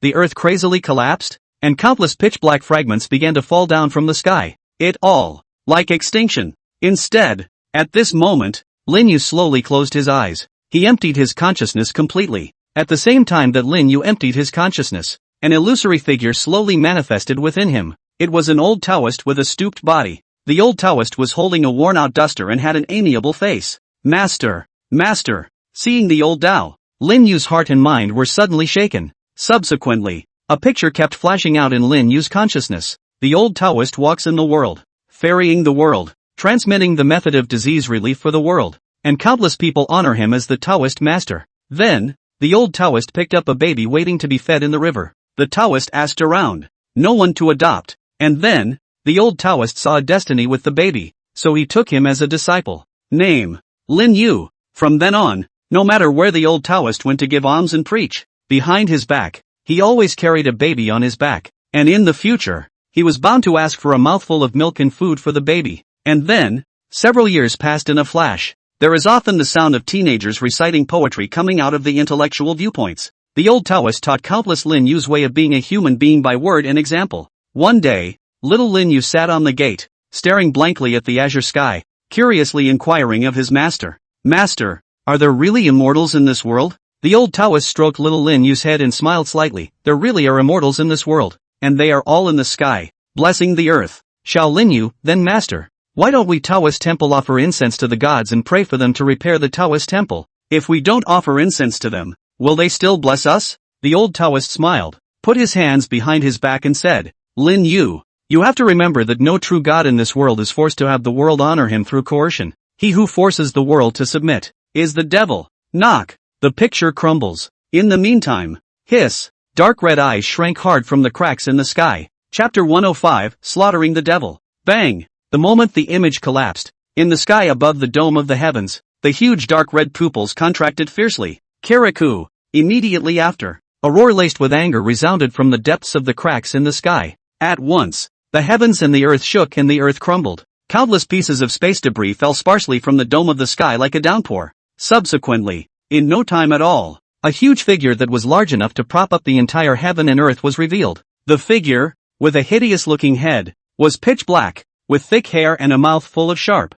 The earth crazily collapsed, and countless pitch-black fragments began to fall down from the sky. It all, like extinction. Instead, at this moment, Lin Yu slowly closed his eyes. He emptied his consciousness completely. At the same time that Lin Yu emptied his consciousness, an illusory figure slowly manifested within him. It was an old Taoist with a stooped body. The old Taoist was holding a worn-out duster and had an amiable face. Master! Master! Seeing the old Tao, Lin Yu's heart and mind were suddenly shaken. Subsequently, a picture kept flashing out in Lin Yu's consciousness. The old Taoist walks in the world, ferrying the world, transmitting the method of disease relief for the world, and countless people honor him as the Taoist master. Then, the old Taoist picked up a baby waiting to be fed in the river. The Taoist asked around. No one to adopt. And then, the old Taoist saw a destiny with the baby, so he took him as a disciple. Name: Lin Yu. From then on, no matter where the old Taoist went to give alms and preach, behind his back, he always carried a baby on his back, and in the future, he was bound to ask for a mouthful of milk and food for the baby. And then, several years passed in a flash. There is often the sound of teenagers reciting poetry coming out of the intellectual viewpoints. The old Taoist taught countless Lin Yu's way of being a human being by word and example. One day, little Lin Yu sat on the gate, staring blankly at the azure sky, curiously inquiring of his master. Master, are there really immortals in this world? The old Taoist stroked little Lin Yu's head and smiled slightly. There really are immortals in this world, and they are all in the sky, blessing the earth. Shall Lin Yu, then master, why don't we Taoist temple offer incense to the gods and pray for them to repair the Taoist temple? If we don't offer incense to them, will they still bless us? The old Taoist smiled, put his hands behind his back and said, Lin Yu, you have to remember that no true God in this world is forced to have the world honor him through coercion. He who forces the world to submit is the devil. Knock. The picture crumbles. In the meantime, hiss. Dark red eyes shrank hard from the cracks in the sky. Chapter 105, Slaughtering the Devil. Bang! The moment the image collapsed, in the sky above the dome of the heavens, the huge dark red pupils contracted fiercely. Kirikou! Immediately after, a roar laced with anger resounded from the depths of the cracks in the sky. At once, the heavens and the earth shook and the earth crumbled. Countless pieces of space debris fell sparsely from the dome of the sky like a downpour. Subsequently, in no time at all, a huge figure that was large enough to prop up the entire heaven and earth was revealed. The figure, with a hideous-looking head, was pitch black, with thick hair and a mouth full of sharp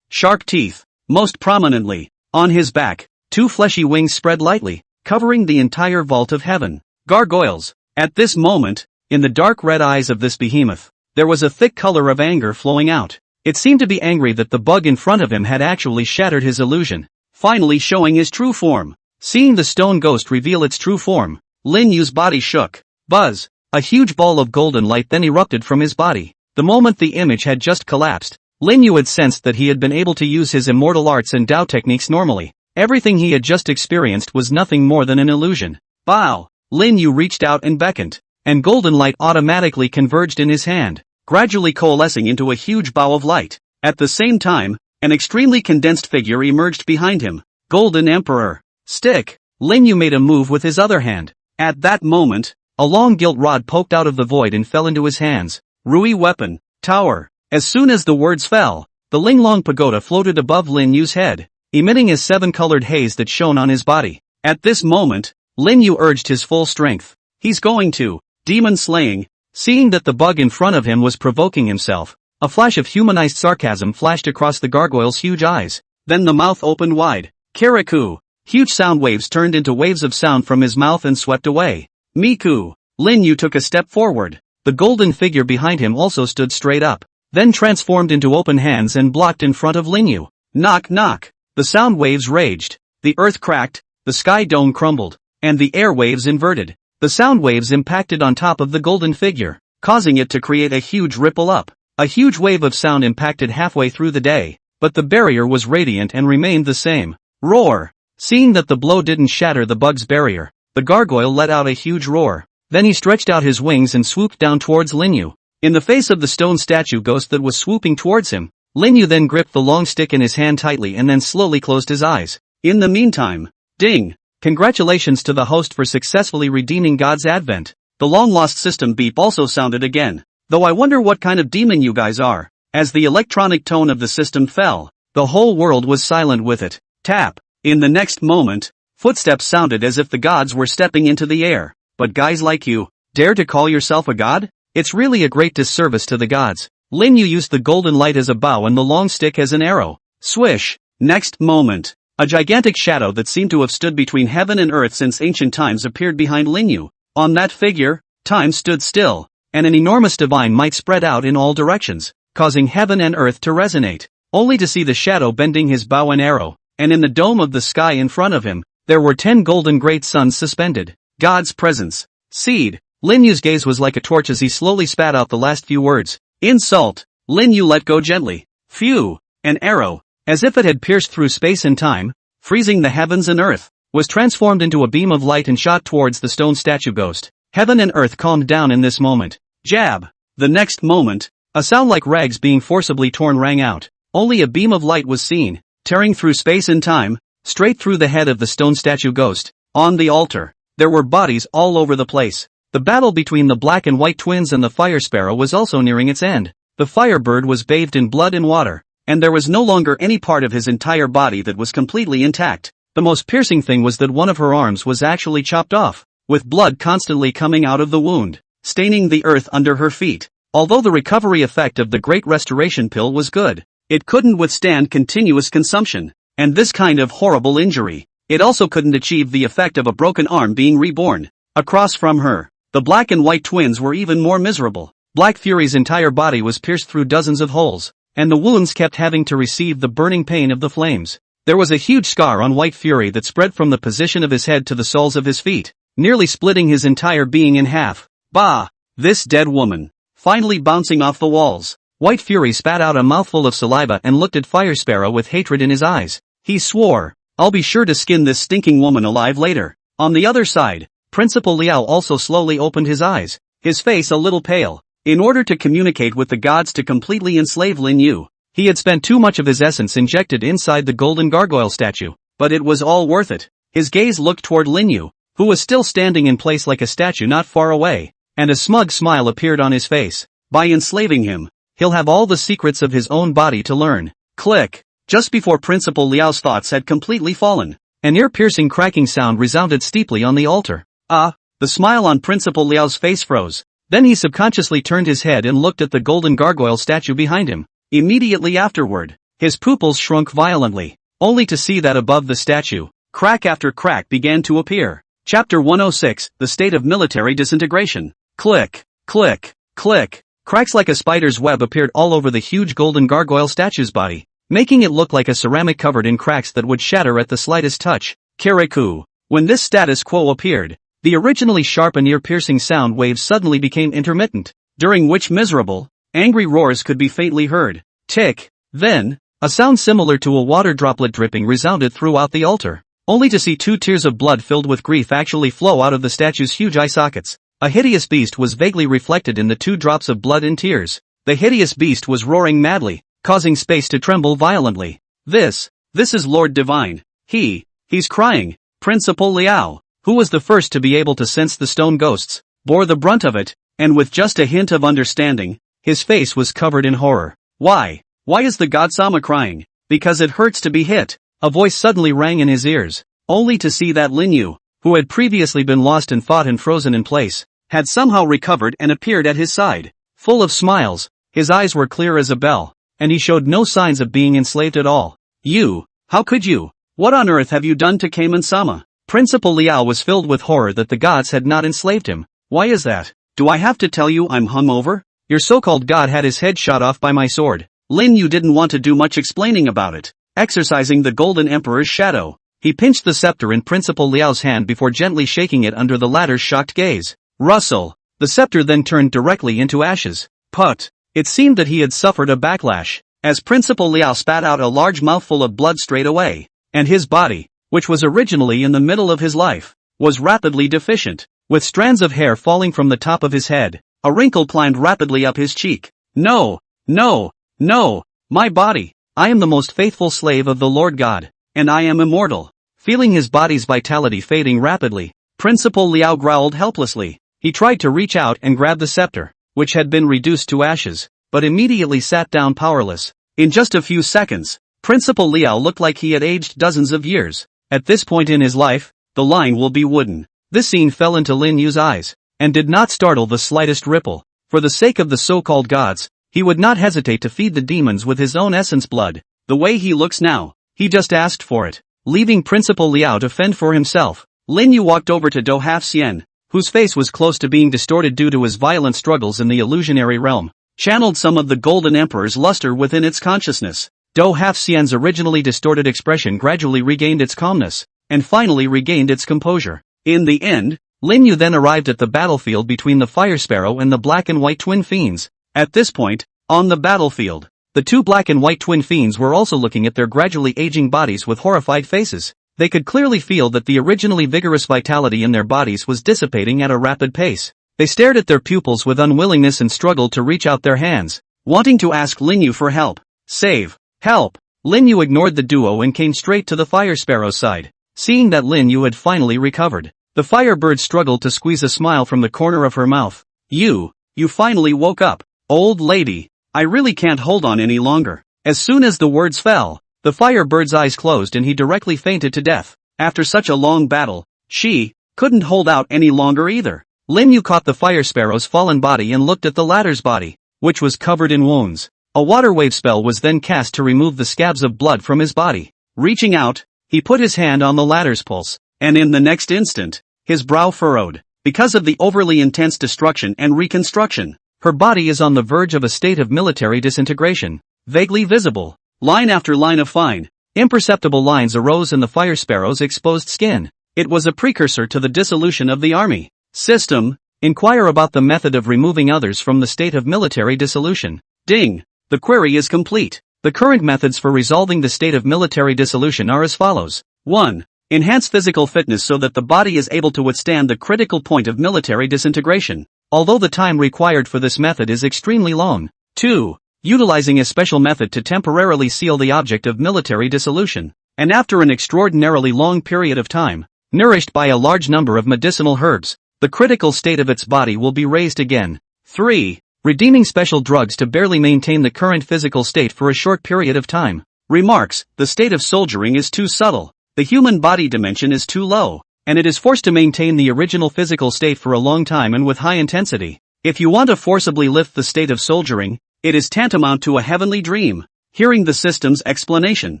teeth. Most prominently, on his back, two fleshy wings spread lightly, covering the entire vault of heaven. Gargoyles. At this moment, in the dark red eyes of this behemoth, there was a thick color of anger flowing out. It seemed to be angry that the bug in front of him had actually shattered his illusion, finally showing his true form. Seeing the stone ghost reveal its true form, Lin Yu's body shook. Buzz! A huge ball of golden light then erupted from his body. The moment the image had just collapsed, Lin Yu had sensed that he had been able to use his immortal arts and Tao techniques normally. Everything he had just experienced was nothing more than an illusion. Bow! Lin Yu reached out and beckoned, and golden light automatically converged in his hand, gradually coalescing into a huge bow of light. At the same time, an extremely condensed figure emerged behind him. Golden Emperor. Stick. Lin Yu made a move with his other hand. At that moment, a long gilt rod poked out of the void and fell into his hands. Rui weapon. Tower. As soon as the words fell, the Linglong Pagoda floated above Lin Yu's head, emitting a seven-colored haze that shone on his body. At this moment, Lin Yu urged his full strength. He's going to demon slaying. Seeing that the bug in front of him was provoking himself, a flash of humanized sarcasm flashed across the gargoyle's huge eyes. Then the mouth opened wide. Kirikou! Huge sound waves turned into waves of sound from his mouth and swept away. Miku! Lin Yu took a step forward. The golden figure behind him also stood straight up, then transformed into open hands and blocked in front of Lin Yu. Knock knock! The sound waves raged. The earth cracked, the sky dome crumbled, and the air waves inverted. The sound waves impacted on top of the golden figure, causing it to create a huge ripple up. A huge wave of sound impacted halfway through the day, but the barrier was radiant and remained the same. Roar! Seeing that the blow didn't shatter the bug's barrier, the gargoyle let out a huge roar. Then he stretched out his wings and swooped down towards Lin Yu. In the face of the stone statue ghost that was swooping towards him, Lin Yu then gripped the long stick in his hand tightly and then slowly closed his eyes. In the meantime, ding! Congratulations to the host for successfully redeeming God's advent. The long-lost system beep also sounded again. Though I wonder what kind of demon you guys are. As the electronic tone of the system fell, the whole world was silent with it. Tap! In the next moment, footsteps sounded as if the gods were stepping into the air. But guys like you, dare to call yourself a god? It's really a great disservice to the gods. Lin Yu used the golden light as a bow and the long stick as an arrow. Swish! Next moment, a gigantic shadow that seemed to have stood between heaven and earth since ancient times appeared behind Lin Yu. On that figure, time stood still, and an enormous divine might spread out in all directions. causing heaven and earth to resonate, only to see the shadow bending his bow and arrow, and in the dome of the sky in front of him, there were 10 golden great suns suspended. God's presence. Seed. Lin Yu's gaze was like a torch as he slowly spat out the last few words. Insult. Lin Yu let go gently. Phew. An arrow, as if it had pierced through space and time, freezing the heavens and earth, was transformed into a beam of light and shot towards the stone statue ghost. Heaven and earth calmed down in this moment. Jab. The next moment, a sound like rags being forcibly torn rang out. Only a beam of light was seen, tearing through space and time, straight through the head of the stone statue ghost. On the altar, there were bodies all over the place. The battle between the black and white twins and the fire sparrow was also nearing its end. The firebird was bathed in blood and water, and there was no longer any part of his entire body that was completely intact. The most piercing thing was that one of her arms was actually chopped off, with blood constantly coming out of the wound, staining the earth under her feet. Although the recovery effect of the Great Restoration Pill was good, it couldn't withstand continuous consumption, and this kind of horrible injury. It also couldn't achieve the effect of a broken arm being reborn. Across from her, the black and white twins were even more miserable. Black Fury's entire body was pierced through dozens of holes, and the wounds kept having to receive the burning pain of the flames. There was a huge scar on White Fury that spread from the position of his head to the soles of his feet, nearly splitting his entire being in half. Bah! This dead woman. Finally bouncing off the walls. White Fury spat out a mouthful of saliva and looked at Fire Sparrow with hatred in his eyes. He swore, I'll be sure to skin this stinking woman alive later. On the other side, Principal Liao also slowly opened his eyes, his face a little pale. In order to communicate with the gods to completely enslave Lin Yu, he had spent too much of his essence injected inside the golden gargoyle statue, but it was all worth it. His gaze looked toward Lin Yu, who was still standing in place like a statue not far away, and a smug smile appeared on his face. By enslaving him, he'll have all the secrets of his own body to learn. Click. Just before Principal Liao's thoughts had completely fallen, an ear-piercing cracking sound resounded steeply on the altar. The smile on Principal Liao's face froze. Then he subconsciously turned his head and looked at the golden gargoyle statue behind him. Immediately afterward, his pupils shrunk violently, only to see that above the statue, crack after crack began to appear. Chapter 106, The State of Military Disintegration. Click, click, click. Cracks like a spider's web appeared all over the huge golden gargoyle statue's body, making it look like a ceramic covered in cracks that would shatter at the slightest touch. Kirikou. When this status quo appeared, the originally sharp and ear-piercing sound waves suddenly became intermittent, during which miserable, angry roars could be faintly heard. Tick. Then, a sound similar to a water droplet dripping resounded throughout the altar, only to see 2 tears of blood filled with grief actually flow out of the statue's huge eye sockets. A hideous beast was vaguely reflected in the 2 drops of blood and tears. The hideous beast was roaring madly, causing space to tremble violently. This is Lord Divine. He's crying. Principal Liao, who was the first to be able to sense the stone ghosts, bore the brunt of it, and with just a hint of understanding, his face was covered in horror. Why is the God-sama crying? Because it hurts to be hit. A voice suddenly rang in his ears, only to see that Lin Yu, who had previously been lost and fought and frozen in place, had somehow recovered and appeared at his side. Full of smiles, his eyes were clear as a bell, and he showed no signs of being enslaved at all. You, how could you? What on earth have you done to Kamen-sama? Principal Liao was filled with horror that the gods had not enslaved him. Why is that? Do I have to tell you I'm hungover? Your so-called god had his head shot off by my sword. Lin Yu didn't want to do much explaining about it. Exercising the Golden Emperor's shadow, he pinched the scepter in Principal Liao's hand before gently shaking it under the latter's shocked gaze. Rustle. The scepter then turned directly into ashes. Put. It seemed that he had suffered a backlash, as Principal Liao spat out a large mouthful of blood straight away, and his body, which was originally in the middle of his life, was rapidly deficient, with strands of hair falling from the top of his head. A wrinkle climbed rapidly up his cheek. No, my body. I am the most faithful slave of the Lord God, and I am immortal. Feeling his body's vitality fading rapidly, Principal Liao growled helplessly. He tried to reach out and grab the scepter, which had been reduced to ashes, but immediately sat down powerless. In just a few seconds, Principal Liao looked like he had aged dozens of years. At this point in his life, the line will be wooden. This scene fell into Lin Yu's eyes, and did not startle the slightest ripple. For the sake of the so-called gods, he would not hesitate to feed the demons with his own essence blood. The way he looks now, he just asked for it. Leaving Principal Liao to fend for himself, Lin Yu walked over to Do Half Xian, whose face was close to being distorted due to his violent struggles in the illusionary realm. channeled some of the Golden Emperor's luster within its consciousness. Do Halfxian's originally distorted expression gradually regained its calmness, and finally regained its composure. In the end, Lin Yu then arrived at the battlefield between the Fire Sparrow and the black and white twin fiends. At this point, on the battlefield, the two black and white twin fiends were also looking at their gradually aging bodies with horrified faces. They could clearly feel that the originally vigorous vitality in their bodies was dissipating at a rapid pace. They stared at their pupils with unwillingness and struggled to reach out their hands, wanting to ask Lin Yu for help. Save. Help. Lin Yu ignored the duo and came straight to the Fire Sparrow's side. Seeing that Lin Yu had finally recovered, the Firebird struggled to squeeze a smile from the corner of her mouth. You finally woke up. Old lady, I really can't hold on any longer. As soon as the words fell, the Firebird's eyes closed and he directly fainted to death. After such a long battle, she couldn't hold out any longer either. Lin Yu caught the Fire Sparrow's fallen body and looked at the latter's body, which was covered in wounds. A water wave spell was then cast to remove the scabs of blood from his body. Reaching out, he put his hand on the latter's pulse, and in the next instant, his brow furrowed. Because of the overly intense destruction and reconstruction, her body is on the verge of a state of military disintegration. Vaguely visible, line after line of fine, imperceptible lines arose in the Fire Sparrow's exposed skin. It was a precursor to the dissolution of the army. System, inquire about the method of removing others from the state of military dissolution. Ding. The query is complete. The current methods for resolving the state of military dissolution are as follows. 1. Enhance physical fitness so that the body is able to withstand the critical point of military disintegration, although the time required for this method is extremely long. 2. Utilizing a special method to temporarily seal the object of military dissolution, and after an extraordinarily long period of time, nourished by a large number of medicinal herbs, the critical state of its body will be raised again. 3. Redeeming special drugs to barely maintain the current physical state for a short period of time. Remarks, the state of soldiering is too subtle. The human body dimension is too low, and it is forced to maintain the original physical state for a long time and with high intensity. If you want to forcibly lift the state of soldiering, it is tantamount to a heavenly dream. Hearing the system's explanation,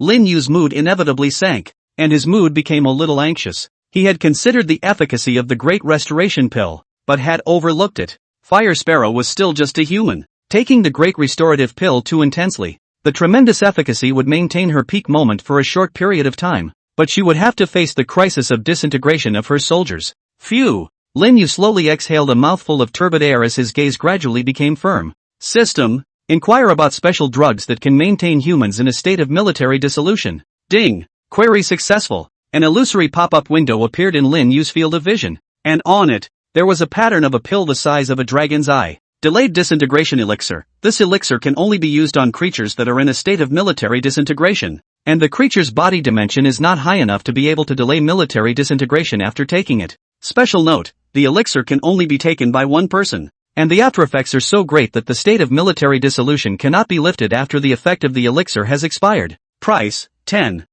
Lin Yu's mood inevitably sank, and his mood became a little anxious. He had considered the efficacy of the Great Restoration Pill, but had overlooked it. Fire Sparrow was still just a human. Taking the Great Restorative Pill too intensely, the tremendous efficacy would maintain her peak moment for a short period of time, but she would have to face the crisis of disintegration of her soldiers. Phew! Lin Yu slowly exhaled a mouthful of turbid air as his gaze gradually became firm. System, inquire about special drugs that can maintain humans in a state of military dissolution. Ding! Query successful. An illusory pop-up window appeared in Lin Yu's field of vision, and on it, there was a pattern of a pill the size of a dragon's eye. Delayed disintegration elixir. This elixir can only be used on creatures that are in a state of military disintegration, and the creature's body dimension is not high enough to be able to delay military disintegration after taking it. Special note, the elixir can only be taken by one person, and the aftereffects are so great that the state of military dissolution cannot be lifted after the effect of the elixir has expired. Price, 10,000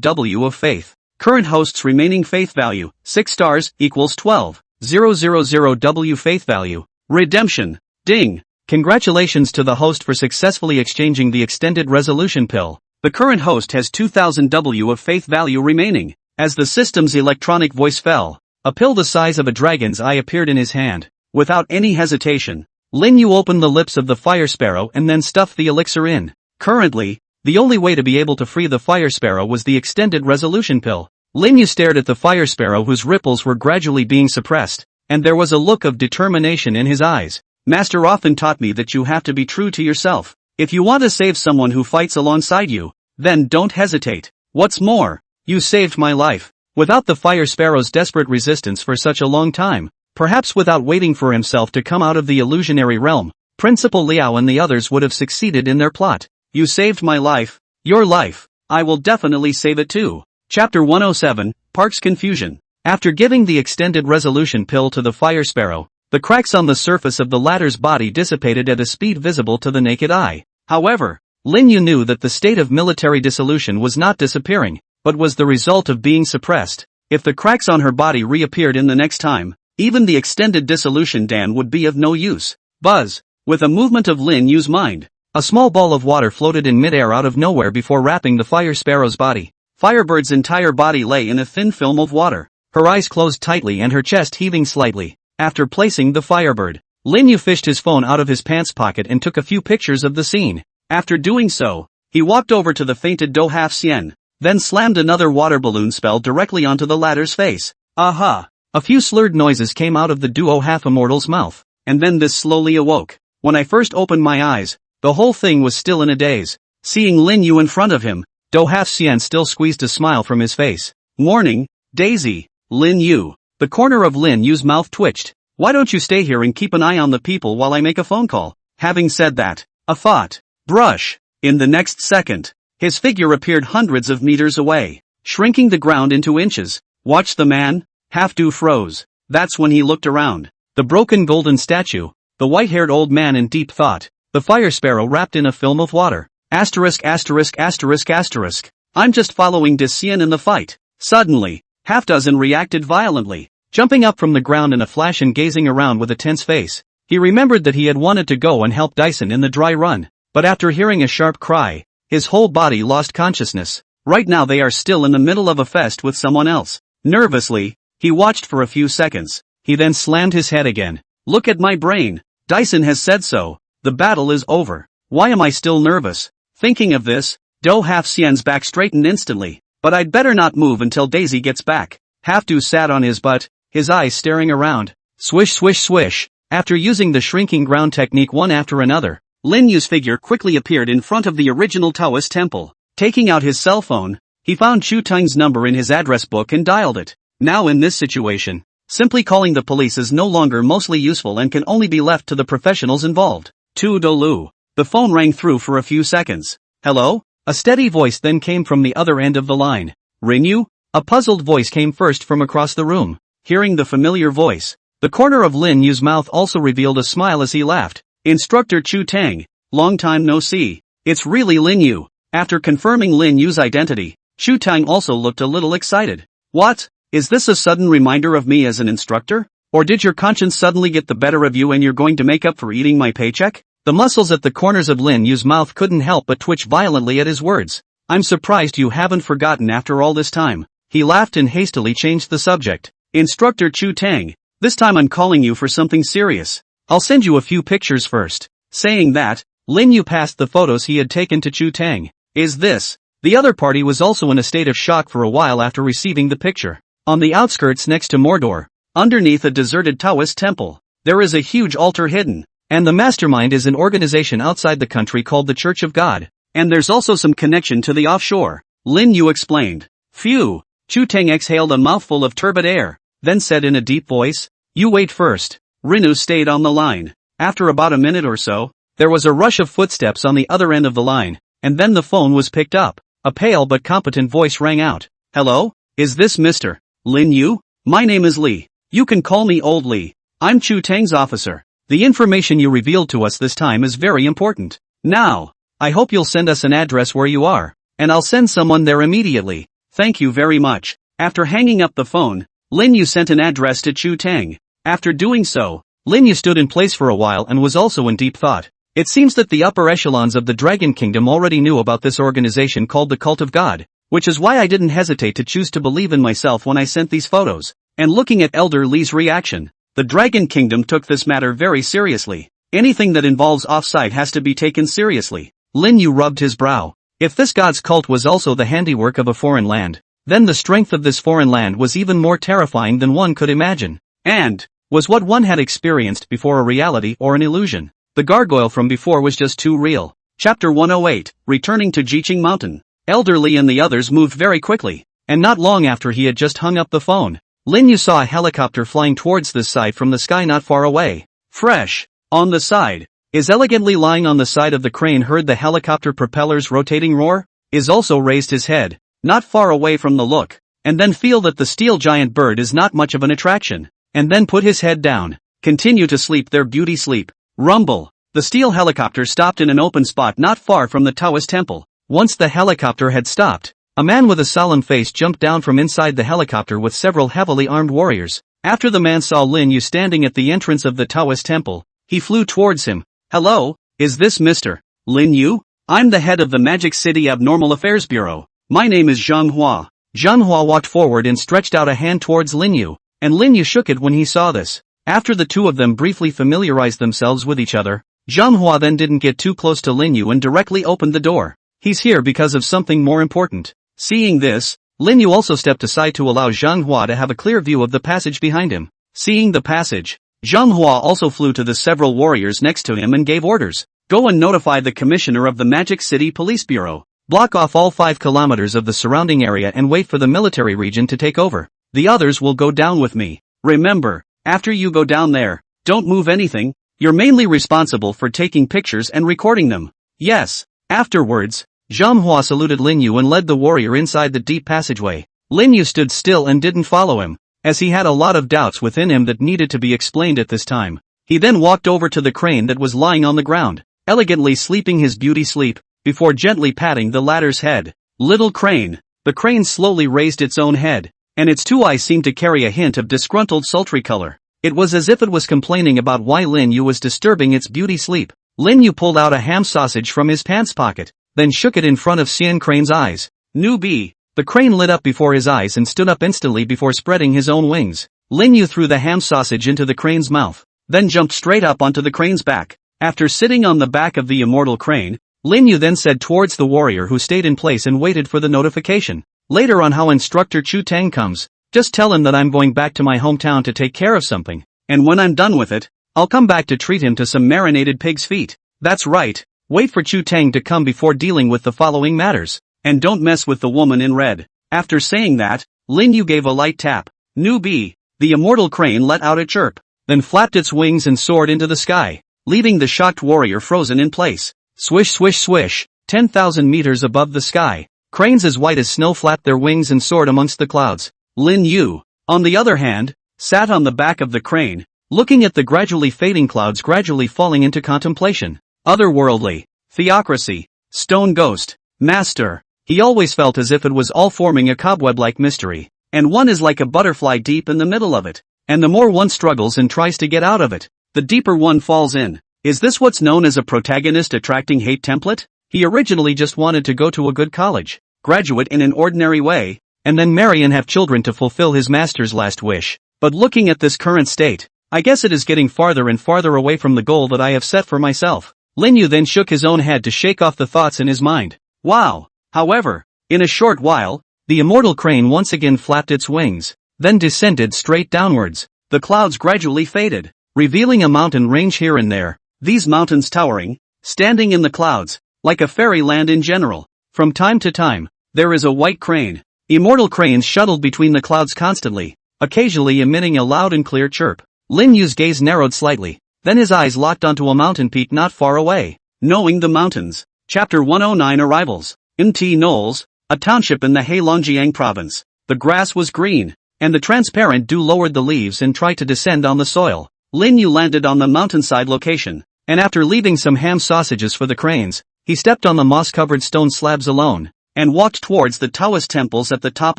W of faith. Current host's remaining faith value, 6 stars, equals 12,000 W faith value. Redemption. Ding. Congratulations to the host for successfully exchanging the extended resolution pill. The current host has 2,000 W of faith value remaining. As the system's electronic voice fell, a pill the size of a dragon's eye appeared in his hand. Without any hesitation, Lin Yu opened the lips of the Fire Sparrow and then stuffed the elixir in. Currently, the only way to be able to free the Fire Sparrow was the extended resolution pill. Lin Yu stared at the Fire Sparrow whose ripples were gradually being suppressed, and there was a look of determination in his eyes. Master often taught me that you have to be true to yourself. If you want to save someone who fights alongside you, then don't hesitate. What's more, you saved my life. Without the Fire Sparrow's desperate resistance for such a long time, perhaps without waiting for himself to come out of the illusionary realm, Principal Liao and the others would have succeeded in their plot. You saved my life. Your life. I will definitely save it too. Chapter 107, Park's Confusion. After giving the extended resolution pill to the Fire Sparrow, the cracks on the surface of the latter's body dissipated at a speed visible to the naked eye. However, Lin Yu knew that the state of military dissolution was not disappearing, but was the result of being suppressed. If the cracks on her body reappeared in the next time, even the extended dissolution dan would be of no use. Buzz. With a movement of Lin Yu's mind, a small ball of water floated in midair out of nowhere before wrapping the Fire Sparrow's body. Firebird's entire body lay in a thin film of water, her eyes closed tightly and her chest heaving slightly. After placing the Firebird Lin Yu fished his phone out of his pants pocket and took a few pictures of the scene. After doing so, he walked over to the fainted Do Half Xian, then slammed another water balloon spell directly onto the latter's face. Aha! A few slurred noises came out of the duo half immortal's mouth, and then this slowly awoke. When I first opened my eyes, the whole thing was still in a daze. Seeing Lin Yu in front of him, Do Half Xian still squeezed a smile from his face. Warning, Daisy, Lin Yu. The corner of Lin Yu's mouth twitched. Why don't you stay here and keep an eye on the people while I make a phone call? Having said that, a thought. Brush. In the next second, his figure appeared hundreds of meters away, shrinking the ground into inches. Watch the man. Half-Do froze. That's when he looked around. The broken golden statue, the white-haired old man in deep thought, the fire sparrow wrapped in a film of water. Asterisk asterisk asterisk asterisk. I'm just following Xian in the fight. Suddenly, Half-Dozen reacted violently, jumping up from the ground in a flash and gazing around with a tense face. He remembered that he had wanted to go and help Dyson in the dry run, but after hearing a sharp cry, his whole body lost consciousness. Right now they are still in the middle of a fest with someone else. Nervously, he watched for a few seconds. He then slammed his head again. Look at my brain. Dyson has said so. The battle is over. Why am I still nervous? Thinking of this, Do Half Xian's back straightened instantly. But I'd better not move until Daisy gets back. Half-Do sat on his butt, his eyes staring around. Swish swish swish. After using the shrinking ground technique one after another, Lin Yu's figure quickly appeared in front of the original Taoist temple. Taking out his cell phone, he found Chu Teng's number in his address book and dialed it. Now in this situation, simply calling the police is no longer mostly useful and can only be left to the professionals involved. Tu Dolu. The phone rang through for a few seconds. Hello? A steady voice then came from the other end of the line. Ring you? A puzzled voice came first from across the room. Hearing the familiar voice, the corner of Lin Yu's mouth also revealed a smile as he laughed. Instructor Chu Teng, long time no see. It's really Lin Yu. After confirming Lin Yu's identity, Chu Teng also looked a little excited. What? Is this a sudden reminder of me as an instructor? Or did your conscience suddenly get the better of you and you're going to make up for eating my paycheck? The muscles at the corners of Lin Yu's mouth couldn't help but twitch violently at his words. I'm surprised you haven't forgotten after all this time. He laughed and hastily changed the subject. Instructor Chu Teng, this time I'm calling you for something serious. I'll send you a few pictures first. Saying that, Lin Yu passed the photos he had taken to Chu Teng. Is this? The other party was also in a state of shock for a while after receiving the picture. On the outskirts next to Mordor, underneath a deserted Taoist temple, there is a huge altar hidden, and the mastermind is an organization outside the country called the Church of God. And there's also some connection to the offshore. Lin Yu explained. Phew. Chu Teng exhaled a mouthful of turbid air, then said in a deep voice, you wait first. Rinu stayed on the line. After about a minute or so, there was a rush of footsteps on the other end of the line, and then the phone was picked up. A pale but competent voice rang out. Hello? Is this Mr. Lin Yu? My name is Li. You can call me Old Li. I'm Chu Teng's officer. The information you revealed to us this time is very important. Now, I hope you'll send us an address where you are, and I'll send someone there immediately. Thank you very much. After hanging up the phone, Lin Yu sent an address to Chu Teng. After doing so, Lin Yu stood in place for a while and was also in deep thought. It seems that the upper echelons of the Dragon Kingdom already knew about this organization called the Cult of God, which is why I didn't hesitate to choose to believe in myself when I sent these photos. And looking at Elder Li's reaction, the Dragon Kingdom took this matter very seriously. Anything that involves offside has to be taken seriously. Lin Yu rubbed his brow. If this god's cult was also the handiwork of a foreign land, then the strength of this foreign land was even more terrifying than one could imagine. And, was what one had experienced before a reality or an illusion? The gargoyle from before was just too real. Chapter 108, Returning to Jiqing Mountain. Elder Li and the others moved very quickly, and not long after he had just hung up the phone, Lin Yu saw a helicopter flying towards this side from the sky not far away. Fresh. On the side. Is elegantly lying on the side of the crane heard the helicopter propellers rotating roar? Is also raised his head, not far away from the look, and then feel that the steel giant bird is not much of an attraction, and then put his head down. Continue to sleep their beauty sleep. Rumble. The steel helicopter stopped in an open spot not far from the Taoist temple. Once the helicopter had stopped, a man with a solemn face jumped down from inside the helicopter with several heavily armed warriors. After the man saw Lin Yu standing at the entrance of the Taoist temple, he flew towards him. Hello, is this Mr. Lin Yu? I'm the head of the Magic City Abnormal Affairs Bureau. My name is Zhang Hua. Zhang Hua walked forward and stretched out a hand towards Lin Yu, and Lin Yu shook it when he saw this. After the two of them briefly familiarized themselves with each other, Zhang Hua then didn't get too close to Lin Yu and directly opened the door. He's here because of something more important. Seeing this, Lin Yu also stepped aside to allow Zhang Hua to have a clear view of the passage behind him. Seeing the passage, Zhang Hua also flew to the several warriors next to him and gave orders. Go and notify the commissioner of the Magic City Police Bureau. Block off all 5 kilometers of the surrounding area and wait for the military region to take over. The others will go down with me. Remember, after you go down there, don't move anything. You're mainly responsible for taking pictures and recording them. Yes. Afterwards, Zhang Hua saluted Lin Yu and led the warrior inside the deep passageway. Lin Yu stood still and didn't follow him, as he had a lot of doubts within him that needed to be explained at this time. He then walked over to the crane that was lying on the ground, elegantly sleeping his beauty sleep, before gently patting the latter's head. Little crane. The crane slowly raised its own head, and its 2 eyes seemed to carry a hint of disgruntled sultry color. It was as if it was complaining about why Lin Yu was disturbing its beauty sleep. Lin Yu pulled out a ham sausage from his pants pocket, then shook it in front of Xian Crane's eyes. Newbie. The crane lit up before his eyes and stood up instantly before spreading his own wings. Lin Yu threw the ham sausage into the crane's mouth, then jumped straight up onto the crane's back. After sitting on the back of the immortal crane, Lin Yu then said towards the warrior who stayed in place and waited for the notification. Later on how Instructor Chu Tang comes, just tell him that I'm going back to my hometown to take care of something, and when I'm done with it, I'll come back to treat him to some marinated pig's feet. That's right. Wait for Chu Tang to come before dealing with the following matters. And don't mess with the woman in red. After saying that, Lin Yu gave a light tap. Newbie. The immortal crane let out a chirp, then flapped its wings and soared into the sky, leaving the shocked warrior frozen in place. Swish swish swish, 10,000 meters above the sky, cranes as white as snow flapped their wings and soared amongst the clouds. Lin Yu, on the other hand, sat on the back of the crane, looking at the gradually fading clouds gradually falling into contemplation. Otherworldly, theocracy, stone ghost, master. He always felt as if it was all forming a cobweb-like mystery, and one is like a butterfly deep in the middle of it, and the more one struggles and tries to get out of it, the deeper one falls in. Is this what's known as a protagonist attracting hate template? He originally just wanted to go to a good college, graduate in an ordinary way, and then marry and have children to fulfill his master's last wish. But looking at this current state, I guess it is getting farther and farther away from the goal that I have set for myself. Lin Yu then shook his own head to shake off the thoughts in his mind. Wow! However, in a short while, the immortal crane once again flapped its wings, then descended straight downwards. The clouds gradually faded, revealing a mountain range here and there, these mountains towering, standing in the clouds, like a fairyland in general. From time to time, there is a white crane. Immortal cranes shuttled between the clouds constantly, occasionally emitting a loud and clear chirp. Lin Yu's gaze narrowed slightly, then his eyes locked onto a mountain peak not far away. Knowing the mountains. Chapter 109 Arrivals. Nti Knolls, a township in the Heilongjiang province. The grass was green, and the transparent dew lowered the leaves and tried to descend on the soil. Lin Yu landed on the mountainside location, and after leaving some ham sausages for the cranes, he stepped on the moss-covered stone slabs alone, and walked towards the Taoist temples at the top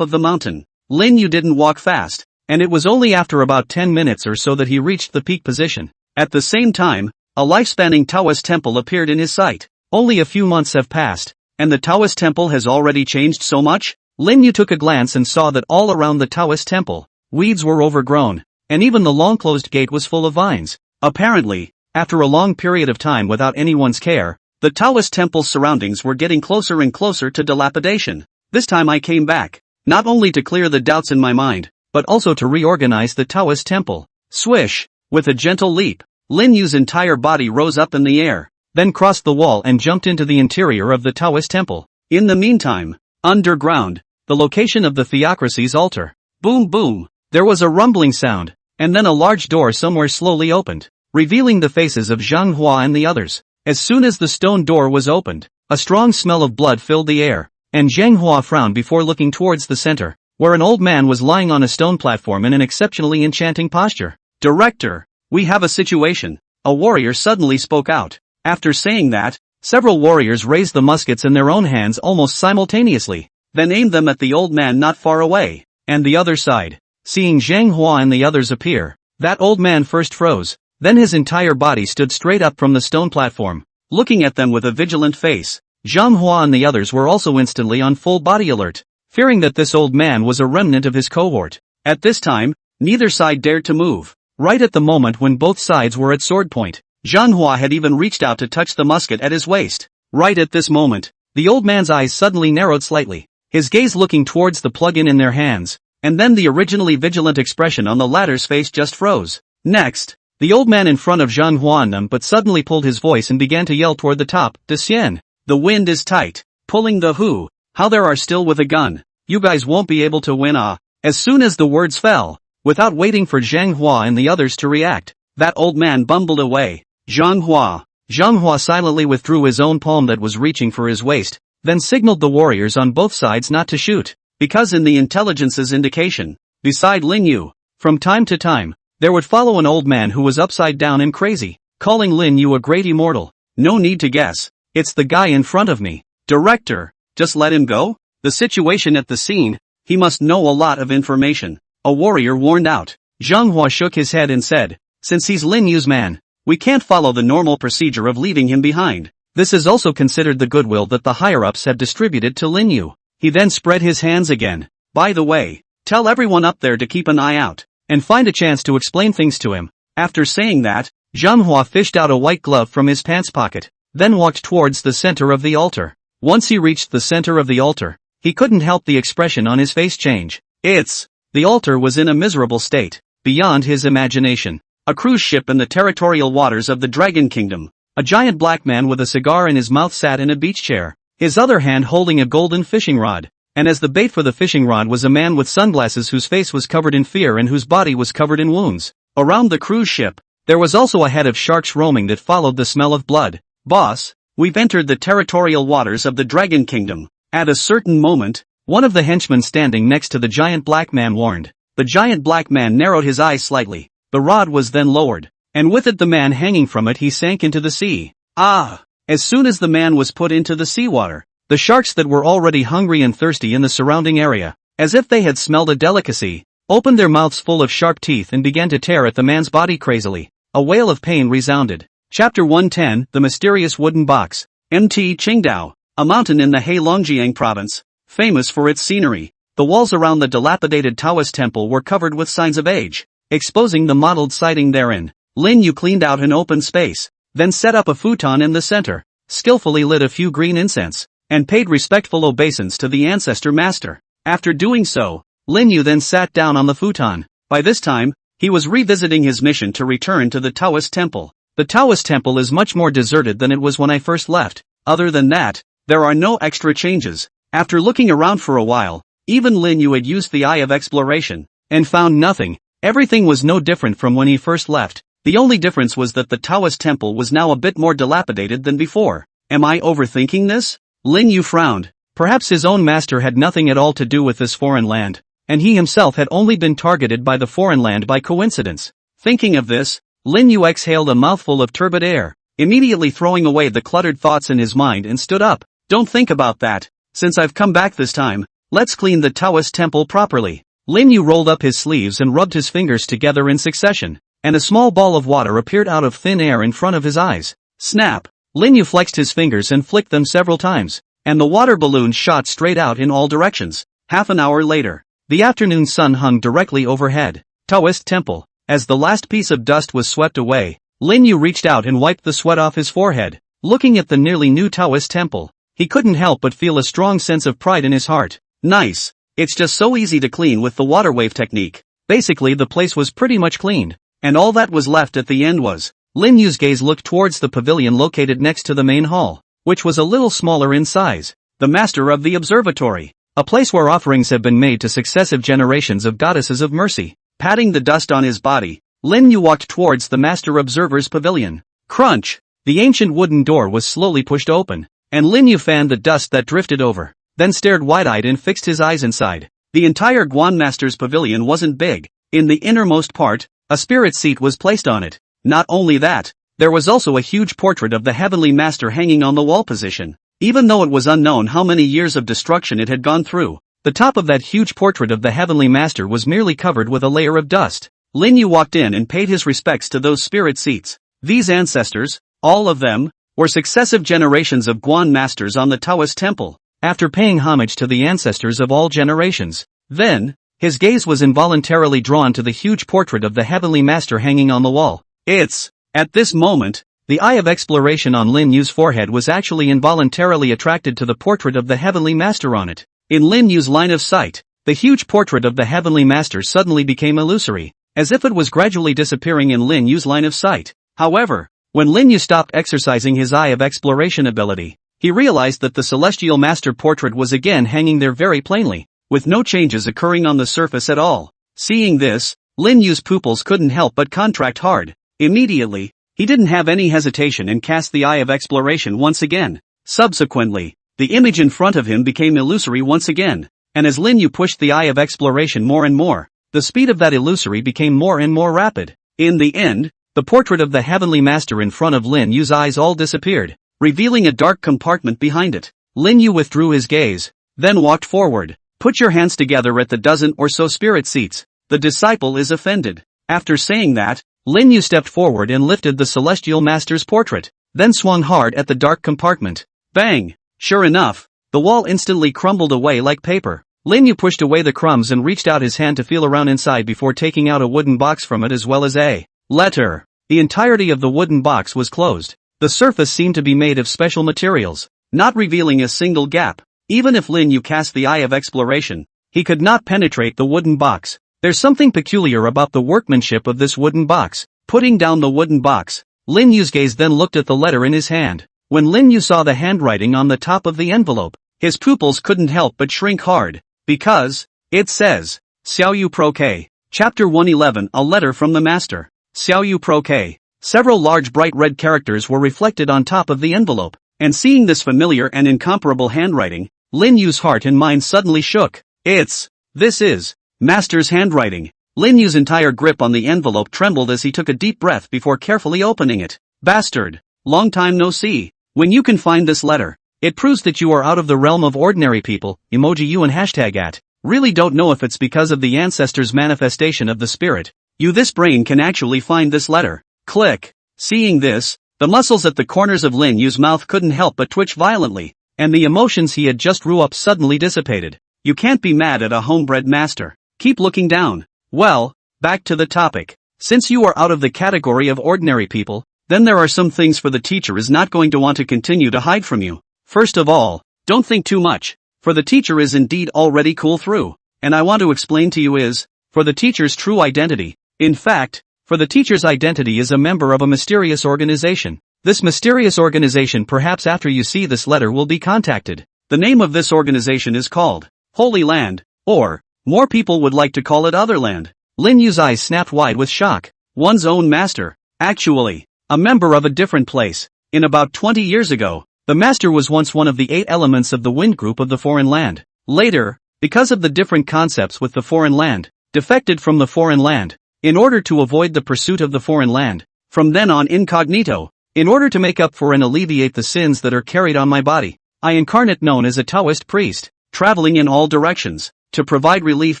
of the mountain. Lin Yu didn't walk fast, and it was only after about 10 minutes or so that he reached the peak position. At the same time, a life-spanning Taoist temple appeared in his sight. Only a few months have passed, and the Taoist temple has already changed so much? Lin Yu took a glance and saw that all around the Taoist temple, weeds were overgrown, and even the long-closed gate was full of vines. Apparently, after a long period of time without anyone's care, the Taoist temple's surroundings were getting closer and closer to dilapidation. This time I came back, not only to clear the doubts in my mind, but also to reorganize the Taoist temple. Swish! With a gentle leap, Lin Yu's entire body rose up in the air, then crossed the wall and jumped into the interior of the Taoist temple. In the meantime, underground, the location of the theocracy's altar. Boom boom! There was a rumbling sound, and then a large door somewhere slowly opened, revealing the faces of Zhang Hua and the others. As soon as the stone door was opened, a strong smell of blood filled the air, and Zhang Hua frowned before looking towards the center, where an old man was lying on a stone platform in an exceptionally enchanting posture. Director, we have a situation, a warrior suddenly spoke out. After saying that, several warriors raised the muskets in their own hands almost simultaneously, then aimed them at the old man not far away, and the other side. Seeing Zhang Hua and the others appear, that old man first froze, then his entire body stood straight up from the stone platform, looking at them with a vigilant face. Zhang Hua and the others were also instantly on full body alert, fearing that this old man was a remnant of his cohort. At this time, neither side dared to move. right at the moment when both sides were at sword point. Manhwa had even reached out to touch the musket at his waist. Right at this moment, the old man's eyes suddenly narrowed slightly, his gaze looking towards the plug-in in their hands, and then the originally vigilant expression on the latter's face just froze. Next, the old man in front of Zhang Huan but suddenly pulled his voice and began to yell toward the top, "Desien! The wind is tight. Pulling the who? How there are still with a gun. You guys won't be able to win As soon as the words fell, without waiting for Zhang Hua and the others to react, that old man bumbled away. Zhang Hua silently withdrew his own palm that was reaching for his waist, then signaled the warriors on both sides not to shoot, because in the intelligence's indication, beside Lin Yu, from time to time, there would follow an old man who was upside down and crazy, calling Lin Yu a great immortal. No need to guess, it's the guy in front of me. Director, just let him go? The situation at the scene, he must know a lot of information. A warrior warned out. Zhang Hua shook his head and said, since he's Lin Yu's man, we can't follow the normal procedure of leaving him behind. This is also considered the goodwill that the higher-ups have distributed to Lin Yu. He then spread his hands again. By the way, tell everyone up there to keep an eye out, and find a chance to explain things to him. After saying that, Zhang Hua fished out a white glove from his pants pocket, then walked towards the center of the altar. Once he reached the center of the altar, he couldn't help the expression on his face change. The altar was in a miserable state, beyond his imagination. A cruise ship in the territorial waters of the Dragon Kingdom. A giant black man with a cigar in his mouth sat in a beach chair, his other hand holding a golden fishing rod, and as the bait for the fishing rod was a man with sunglasses whose face was covered in fear and whose body was covered in wounds. Around the cruise ship, there was also a head of sharks roaming that followed the smell of blood. Boss, we've entered the territorial waters of the Dragon Kingdom. At a certain moment, one of the henchmen standing next to the giant black man warned. The giant black man narrowed his eyes slightly. The rod was then lowered, and with it the man hanging from it he sank into the sea. As soon as the man was put into the seawater, the sharks that were already hungry and thirsty in the surrounding area, as if they had smelled a delicacy, opened their mouths full of sharp teeth and began to tear at the man's body crazily. A wail of pain resounded. Chapter 110, The Mysterious Wooden Box. Mt. Qingdao, a mountain in the Heilongjiang province, famous for its scenery. The walls around the dilapidated Taoist temple were covered with signs of age, exposing the mottled siding therein. Lin Yu cleaned out an open space, then set up a futon in the center, skillfully lit a few green incense, and paid respectful obeisance to the ancestor master. After doing so, Lin Yu then sat down on the futon. By this time, he was revisiting his mission to return to the Taoist temple. The Taoist temple is much more deserted than it was when I first left. Other than that, there are no extra changes. After looking around for a while, even Lin Yu had used the eye of exploration, and found nothing. Everything was no different from when he first left. The only difference was that the Taoist temple was now a bit more dilapidated than before. Am I overthinking this? Lin Yu frowned. Perhaps his own master had nothing at all to do with this foreign land, and he himself had only been targeted by the foreign land by coincidence. Thinking of this, Lin Yu exhaled a mouthful of turbid air, immediately throwing away the cluttered thoughts in his mind and stood up. Don't think about that. Since I've come back this time, let's clean the Taoist temple properly. Lin Yu rolled up his sleeves and rubbed his fingers together in succession, and a small ball of water appeared out of thin air in front of his eyes. Snap! Lin Yu flexed his fingers and flicked them several times, and the water balloon shot straight out in all directions. Half an hour later, the afternoon sun hung directly overhead. Taoist temple. As the last piece of dust was swept away, Lin Yu reached out and wiped the sweat off his forehead. Looking at the nearly new Taoist temple, he couldn't help but feel a strong sense of pride in his heart. Nice. It's just so easy to clean with the water wave technique. Basically the place was pretty much cleaned, and all that was left at the end was. Lin Yu's gaze looked towards the pavilion located next to the main hall, which was a little smaller in size. The master of the observatory. A place where offerings have been made to successive generations of goddesses of mercy. Patting the dust on his body, Lin Yu walked towards the master observer's pavilion. Crunch! The ancient wooden door was slowly pushed open, and Lin Yu fanned the dust that drifted over, then stared wide-eyed and fixed his eyes inside. The entire Guan Master's pavilion wasn't big. In the innermost part, a spirit seat was placed on it. Not only that, there was also a huge portrait of the Heavenly Master hanging on the wall position. Even though it was unknown how many years of destruction it had gone through, the top of that huge portrait of the Heavenly Master was merely covered with a layer of dust. Lin Yu walked in and paid his respects to those spirit seats. These ancestors, all of them, were successive generations of Guan Masters on the Taoist temple. After paying homage to the ancestors of all generations, then, His gaze was involuntarily drawn to the huge portrait of the Heavenly Master hanging on the wall. At this moment, the eye of exploration on Lin Yu's forehead was actually involuntarily attracted to the portrait of the Heavenly Master on it. In Lin Yu's line of sight, the huge portrait of the Heavenly Master suddenly became illusory, as if it was gradually disappearing in Lin Yu's line of sight. However, when Lin Yu stopped exercising his eye of exploration ability, he realized that the Celestial Master portrait was again hanging there very plainly, with no changes occurring on the surface at all. Seeing this, Lin Yu's pupils couldn't help but contract hard. Immediately, he didn't have any hesitation and cast the eye of exploration once again. Subsequently, the image in front of him became illusory once again, and as Lin Yu pushed the eye of exploration more and more, the speed of that illusory became more and more rapid. In the end, the portrait of the Heavenly Master in front of Lin Yu's eyes all disappeared, revealing a dark compartment behind it. Lin Yu withdrew his gaze, then walked forward. Put your hands together at the dozen or so spirit seats. The disciple is offended. After saying that, Lin Yu stepped forward and lifted the Celestial Master's portrait, then swung hard at the dark compartment. Bang! Sure enough, the wall instantly crumbled away like paper. Lin Yu pushed away the crumbs and reached out his hand to feel around inside before taking out a wooden box from it as well as a letter. The entirety of the wooden box was closed. The surface seemed to be made of special materials, not revealing a single gap. Even if Lin Yu cast the eye of exploration, he could not penetrate the wooden box. There's something peculiar about the workmanship of this wooden box. Putting down the wooden box, Lin Yu's gaze then looked at the letter in his hand. When Lin Yu saw the handwriting on the top of the envelope, his pupils couldn't help but shrink hard, because it says, Xiao Yu Pro K. Chapter 111, A Letter from the Master. Xiao Yu Pro K. Several large bright red characters were reflected on top of the envelope, and seeing this familiar and incomparable handwriting, Lin Yu's heart and mind suddenly shook. This is Master's handwriting. Lin Yu's entire grip on the envelope trembled as he took a deep breath before carefully opening it. Bastard! Long time no see. When you can find this letter, it proves that you are out of the realm of ordinary people. Emoji you and hashtag at. Really don't know if it's because of the ancestors' manifestation of the spirit. This brain can actually find this letter. Click. Seeing this, the muscles at the corners of Lin Yu's mouth couldn't help but twitch violently, and the emotions he had just drew up suddenly dissipated. You can't be mad at a homebred master. Keep looking down. Well, back to the topic. Since you are out of the category of ordinary people, then there are some things for the teacher is not going to want to continue to hide from you. First of all, don't think too much, for the teacher is indeed already cool through, and I want to explain to you for the teacher's true identity. In fact, for the teacher's identity is a member of a mysterious organization. This mysterious organization, perhaps after you see this letter, will be contacted. The name of this organization is called Holy Land, or more people would like to call it Otherland. Lin Yu's eyes snapped wide with shock. One's own master. Actually, a member of a different place. In about 20 years ago, the master was once one of the 8 elements of the wind group of the foreign land. Later, because of the different concepts with the foreign land, defected from the foreign land, in order to avoid the pursuit of the foreign land. From then on incognito, in order to make up for and alleviate the sins that are carried on my body, I incarnate known as a Taoist priest, traveling in all directions, to provide relief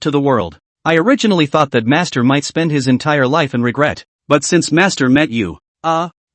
to the world. I originally thought that Master might spend his entire life in regret, but since Master met you,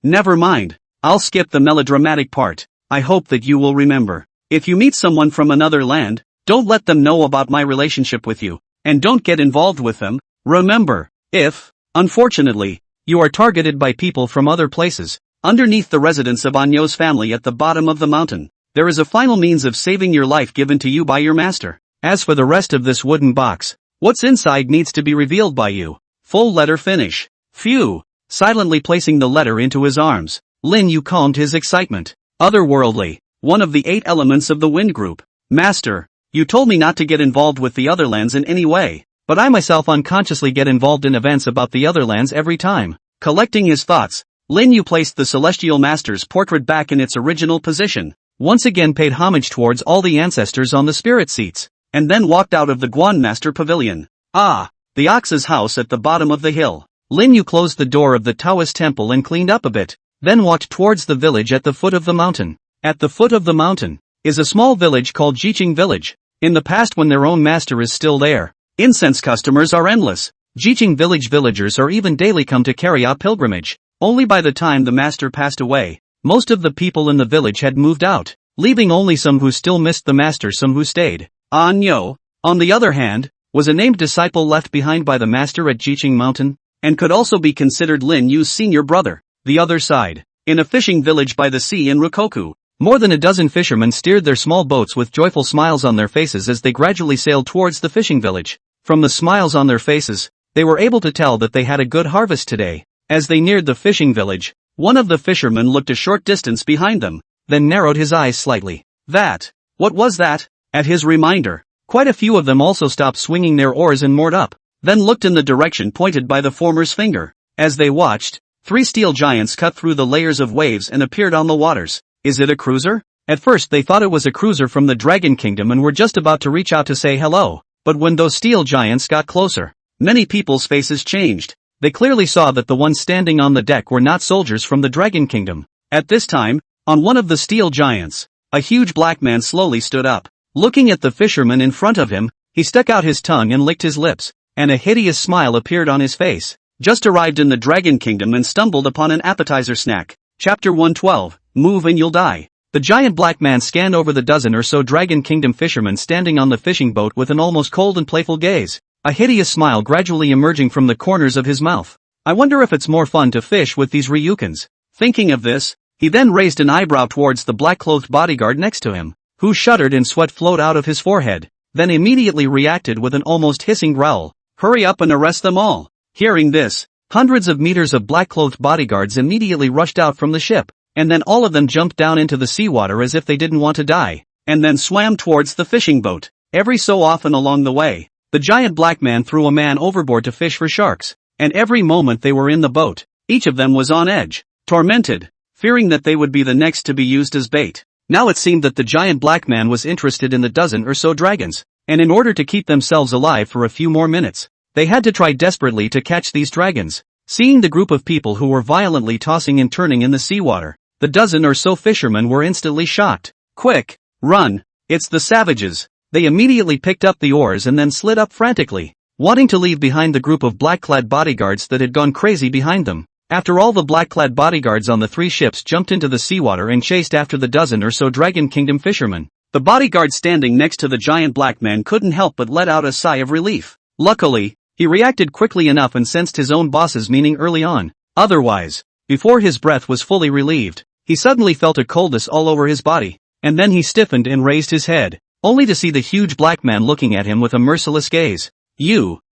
never mind. I'll skip the melodramatic part. I hope that you will remember. If you meet someone from another land, don't let them know about my relationship with you, and don't get involved with them. Remember, if, unfortunately, you are targeted by people from other places, underneath the residence of Anyo's family at the bottom of the mountain, there is a final means of saving your life given to you by your master. As for the rest of this wooden box, what's inside needs to be revealed by you. Full letter finish. Phew. Silently placing the letter into his arms, Lin Yu calmed his excitement. Otherworldly, one of the 8 elements of the wind group. Master, you told me not to get involved with the other lands in any way, but I myself unconsciously get involved in events about the other lands every time. Collecting his thoughts, Lin Yu placed the Celestial Master's portrait back in its original position, once again paid homage towards all the ancestors on the spirit seats, and then walked out of the Guan Master Pavilion. The Ox's house at the bottom of the hill. Lin Yu closed the door of the Taoist temple and cleaned up a bit, then walked towards the village at the foot of the mountain. At the foot of the mountain is a small village called Jiqing Village. In the past, when their own master is still there, incense customers are endless. Jiqing Village villagers are even daily come to carry out pilgrimage. Only by the time the master passed away, most of the people in the village had moved out, leaving only some who still missed the master, some who stayed. Anyo, on the other hand, was a named disciple left behind by the master at Jiqing Mountain, and could also be considered Lin Yu's senior brother. The other side. In a fishing village by the sea in Rikoku, more than a dozen fishermen steered their small boats with joyful smiles on their faces as they gradually sailed towards the fishing village. From the smiles on their faces, they were able to tell that they had a good harvest today. As they neared the fishing village, one of the fishermen looked a short distance behind them, then narrowed his eyes slightly. What was that? At his reminder, quite a few of them also stopped swinging their oars and moored up, then looked in the direction pointed by the former's finger. As they watched, 3 steel giants cut through the layers of waves and appeared on the waters. Is it a cruiser? At first they thought it was a cruiser from the Dragon Kingdom and were just about to reach out to say hello, but when those steel giants got closer, many people's faces changed. They clearly saw that the ones standing on the deck were not soldiers from the Dragon Kingdom. At this time, on one of the steel giants, a huge black man slowly stood up. Looking at the fisherman in front of him, he stuck out his tongue and licked his lips, and a hideous smile appeared on his face. Just arrived in the Dragon Kingdom and stumbled upon an appetizer snack. Chapter 112, Move and You'll Die. The giant black man scanned over the dozen or so Dragon Kingdom fishermen standing on the fishing boat with an almost cold and playful gaze, a hideous smile gradually emerging from the corners of his mouth. I wonder if it's more fun to fish with these Ryukans. Thinking of this, he then raised an eyebrow towards the black-clothed bodyguard next to him, who shuddered and sweat flowed out of his forehead, then immediately reacted with an almost hissing growl. Hurry up and arrest them all. Hearing this, hundreds of meters of black-clothed bodyguards immediately rushed out from the ship, and then all of them jumped down into the seawater as if they didn't want to die, and then swam towards the fishing boat. Every so often along the way, the giant black man threw a man overboard to fish for sharks, and every moment they were in the boat, each of them was on edge, tormented, fearing that they would be the next to be used as bait. Now it seemed that the giant black man was interested in the dozen or so dragons, and in order to keep themselves alive for a few more minutes, they had to try desperately to catch these dragons. Seeing the group of people who were violently tossing and turning in the seawater, the dozen or so fishermen were instantly shocked. Quick, run, it's the savages. They immediately picked up the oars and then slid up frantically, wanting to leave behind the group of black-clad bodyguards that had gone crazy behind them. After all, the black-clad bodyguards on the 3 ships jumped into the seawater and chased after the dozen or so Dragon Kingdom fishermen. The bodyguard standing next to the giant black man couldn't help but let out a sigh of relief. Luckily, he reacted quickly enough and sensed his own boss's meaning early on. Otherwise, before his breath was fully relieved, he suddenly felt a coldness all over his body, and then he stiffened and raised his head, only to see the huge black man looking at him with a merciless gaze.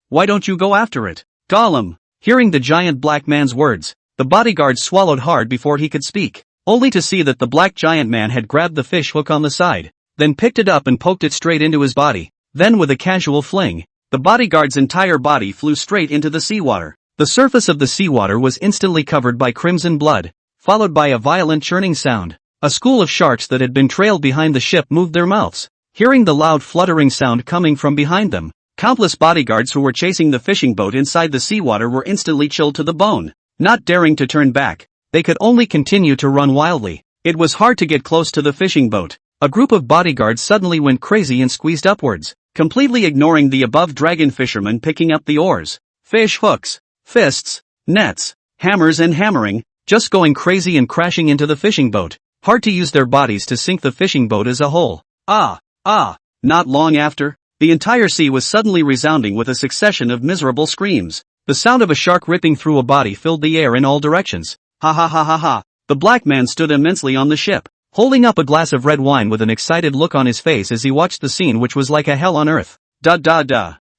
Why don't you go after it? Gollum. Hearing the giant black man's words, the bodyguard swallowed hard before he could speak, only to see that the black giant man had grabbed the fish hook on the side, then picked it up and poked it straight into his body. Then with a casual fling, the bodyguard's entire body flew straight into the seawater. The surface of the seawater was instantly covered by crimson blood, followed by a violent churning sound. A school of sharks that had been trailed behind the ship moved their mouths, hearing the loud fluttering sound coming from behind them. Countless bodyguards who were chasing the fishing boat inside the seawater were instantly chilled to the bone. Not daring to turn back, they could only continue to run wildly. It was hard to get close to the fishing boat. A group of bodyguards suddenly went crazy and squeezed upwards, completely ignoring the above dragon fishermen picking up the oars, fish hooks, fists, nets, hammers and hammering, just going crazy and crashing into the fishing boat. Hard to use their bodies to sink the fishing boat as a whole. Not long after, the entire sea was suddenly resounding with a succession of miserable screams. The sound of a shark ripping through a body filled the air in all directions. Ha ha ha ha ha. The black man stood immensely on the ship, holding up a glass of red wine with an excited look on his face as he watched the scene, which was like a hell on earth.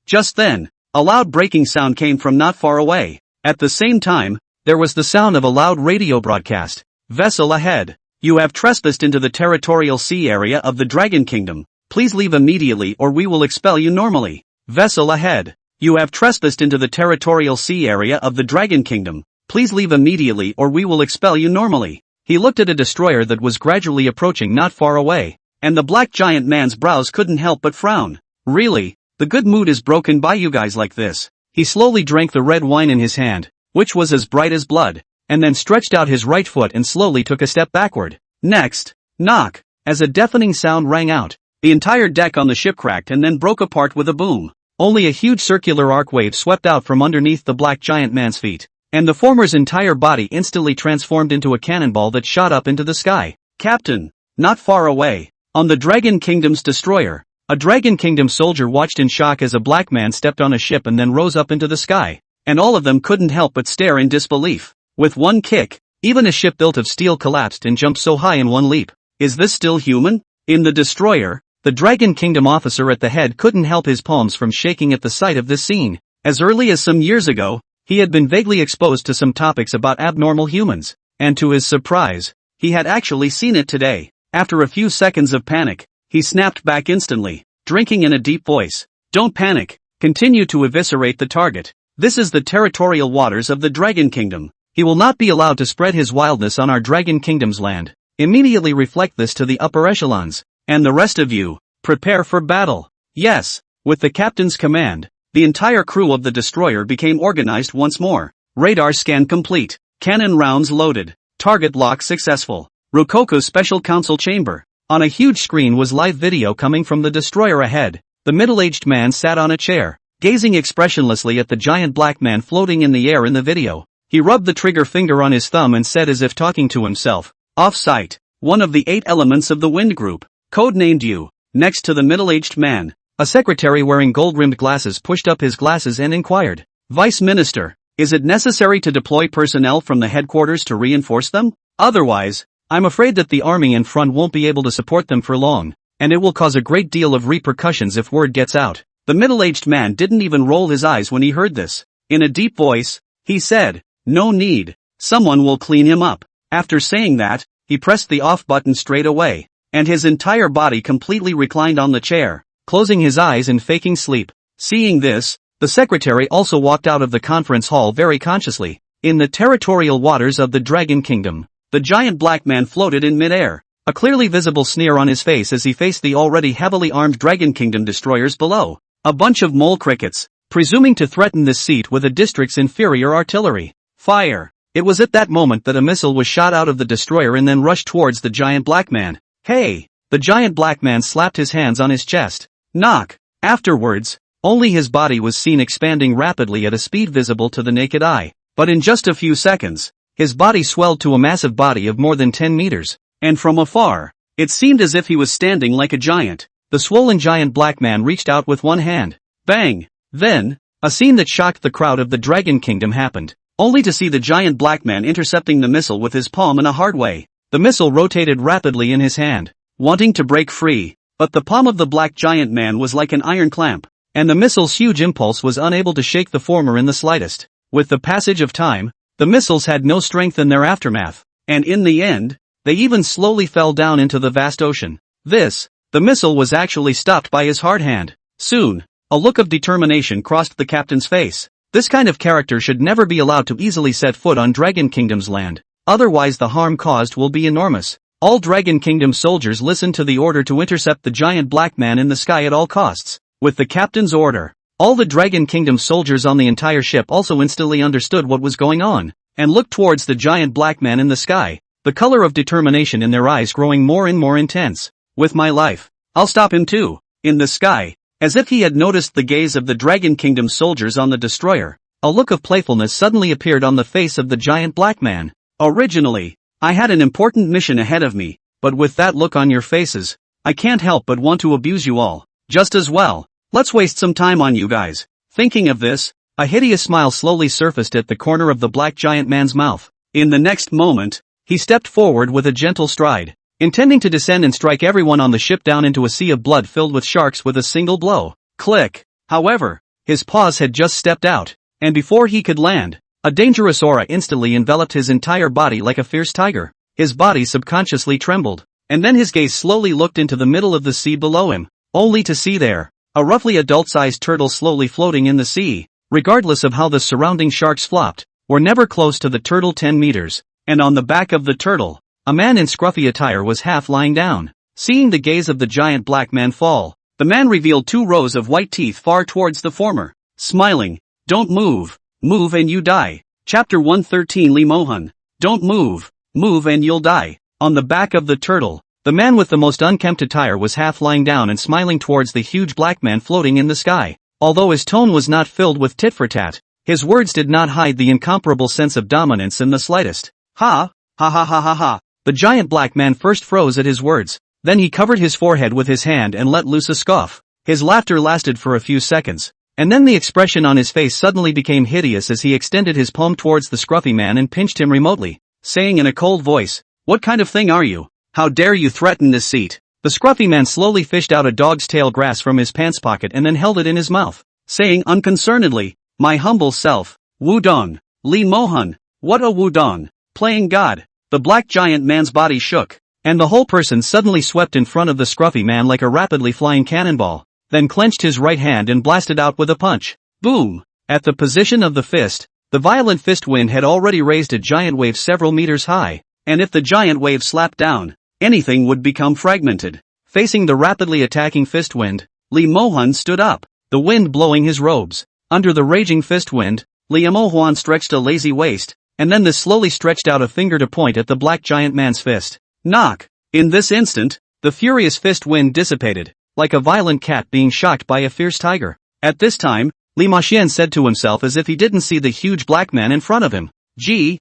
Just then, a loud breaking sound came from not far away. At the same time, there was the sound of a loud radio broadcast. Vessel ahead. You have trespassed into the territorial sea area of the Dragon Kingdom. Please leave immediately or we will expel you normally. Vessel ahead. You have trespassed into the territorial sea area of the Dragon Kingdom. Please leave immediately or we will expel you normally. He looked at a destroyer that was gradually approaching not far away, and the black giant man's brows couldn't help but frown. Really, the good mood is broken by you guys like this. He slowly drank the red wine in his hand, which was as bright as blood, and then stretched out his right foot and slowly took a step backward. Next, knock, as a deafening sound rang out. The entire deck on the ship cracked and then broke apart with a boom. Only a huge circular arc wave swept out from underneath the black giant man's feet, and the former's entire body instantly transformed into a cannonball that shot up into the sky. Captain, not far away, on the Dragon Kingdom's destroyer, A Dragon Kingdom soldier watched in shock as a black man stepped on a ship and then rose up into the sky. And all of them couldn't help but stare in disbelief. With one kick, even a ship built of steel collapsed and jumped so high in one leap. Is this still human? In the destroyer, the Dragon Kingdom officer at the head couldn't help his palms from shaking at the sight of this scene. As early as some years ago, he had been vaguely exposed to some topics about abnormal humans, and to his surprise, he had actually seen it today. After a few seconds of panic, he snapped back instantly, drinking in a deep voice. Don't panic, continue to eviscerate the target. This is the territorial waters of the Dragon Kingdom. He will not be allowed to spread his wildness on our Dragon Kingdom's land. Immediately reflect this to the upper echelons. And the rest of you, prepare for battle. Yes, with the captain's command, the entire crew of the destroyer became organized once more. Radar scan complete. Cannon rounds loaded. Target lock successful. Rokoko's special council chamber. On a huge screen was live video coming from the destroyer ahead. The middle-aged man sat on a chair, gazing expressionlessly at the giant black man floating in the air in the video. He rubbed the trigger finger on his thumb and said as if talking to himself, "Off-site, one of the 8 elements of the wind group, codenamed you." Next to the middle-aged man, a secretary wearing gold-rimmed glasses pushed up his glasses and inquired, "Vice Minister, is it necessary to deploy personnel from the headquarters to reinforce them? Otherwise, I'm afraid that the army in front won't be able to support them for long, and it will cause a great deal of repercussions if word gets out." The middle-aged man didn't even roll his eyes when he heard this. In a deep voice, he said, "No need, someone will clean him up." After saying that, he pressed the off button straight away, and his entire body completely reclined on the chair, closing his eyes and faking sleep. Seeing this, the secretary also walked out of the conference hall very consciously. In the territorial waters of the Dragon Kingdom, the giant black man floated in midair, a clearly visible sneer on his face as he faced the already heavily armed Dragon Kingdom destroyers below. A bunch of mole crickets, presuming to threaten this seat with a district's inferior artillery. Fire! It was at that moment that a missile was shot out of the destroyer and then rushed towards the giant black man. Hey! The giant black man slapped his hands on his chest. Knock! Afterwards, only his body was seen expanding rapidly at a speed visible to the naked eye. But in just a few seconds, his body swelled to a massive body of more than 10 meters, and from afar, it seemed as if he was standing like a giant. The swollen giant black man reached out with one hand. Bang! Then, a scene that shocked the crowd of the Dragon Kingdom happened, only to see the giant black man intercepting the missile with his palm in a hard way. The missile rotated rapidly in his hand, wanting to break free, but the palm of the black giant man was like an iron clamp, and the missile's huge impulse was unable to shake the former in the slightest. With the passage of time, the missiles had no strength in their aftermath, and in the end, they even slowly fell down into the vast ocean. The missile was actually stopped by his hard hand. Soon, a look of determination crossed the captain's face. This kind of character should never be allowed to easily set foot on Dragon Kingdom's land, otherwise the harm caused will be enormous. All Dragon Kingdom soldiers listened to the order to intercept the giant black man in the sky at all costs. With the captain's order, all the Dragon Kingdom soldiers on the entire ship also instantly understood what was going on, and looked towards the giant black man in the sky, the color of determination in their eyes growing more and more intense. With my life, I'll stop him too. In the sky, as if he had noticed the gaze of the Dragon Kingdom soldiers on the destroyer, a look of playfulness suddenly appeared on the face of the giant black man. Originally, I had an important mission ahead of me, but with that look on your faces, I can't help but want to abuse you all, just as well. Let's waste some time on you guys. Thinking of this, a hideous smile slowly surfaced at the corner of the black giant man's mouth. In the next moment, he stepped forward with a gentle stride, intending to descend and strike everyone on the ship down into a sea of blood filled with sharks with a single blow. Click! However, his paws had just stepped out, and before he could land, a dangerous aura instantly enveloped his entire body like a fierce tiger. His body subconsciously trembled, and then his gaze slowly looked into the middle of the sea below him, only to see there a roughly adult-sized turtle slowly floating in the sea. Regardless of how the surrounding sharks flopped, were never close to the turtle 10 meters, and on the back of the turtle, a man in scruffy attire was half lying down. Seeing the gaze of the giant black man fall, the man revealed 2 rows of white teeth far towards the former, smiling. Don't move, move and you die. Chapter 113 Lee Mohan. Don't move, move and you'll die. On the back of the turtle, the man with the most unkempt attire was half lying down and smiling towards the huge black man floating in the sky. Although his tone was not filled with tit-for-tat, his words did not hide the incomparable sense of dominance in the slightest. Ha! Ha ha ha ha ha! The giant black man first froze at his words, Then he covered his forehead with his hand and let loose a scoff. His laughter lasted for a few seconds. And then the expression on his face suddenly became hideous as he extended his palm towards the scruffy man and pinched him remotely, saying in a cold voice, "What kind of thing are you? How dare you threaten this seat?" The scruffy man slowly fished out a dog's tail grass from his pants pocket and then held it in his mouth, saying unconcernedly, "My humble self, Wudong, Lee Mohan, what a Wudong, playing God." The black giant man's body shook, and the whole person suddenly swept in front of the scruffy man like a rapidly flying cannonball, then clenched his right hand and blasted out with a punch. Boom! At the position of the fist, the violent fist wind had already raised a giant wave several meters high, and if the giant wave slapped down, anything would become fragmented. Facing the rapidly attacking fist wind, Lee Mohan stood up, the wind blowing his robes. Under the raging fist wind, Lee Mohan stretched a lazy waist, and then this slowly stretched out a finger to point at the black giant man's fist. Knock! In this instant, the furious fist wind dissipated, like a violent cat being shocked by a fierce tiger. At this time, Li Maxian said to himself as if he didn't see the huge black man in front of him, Gee,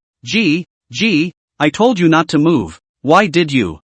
I told you not to move. Why did you?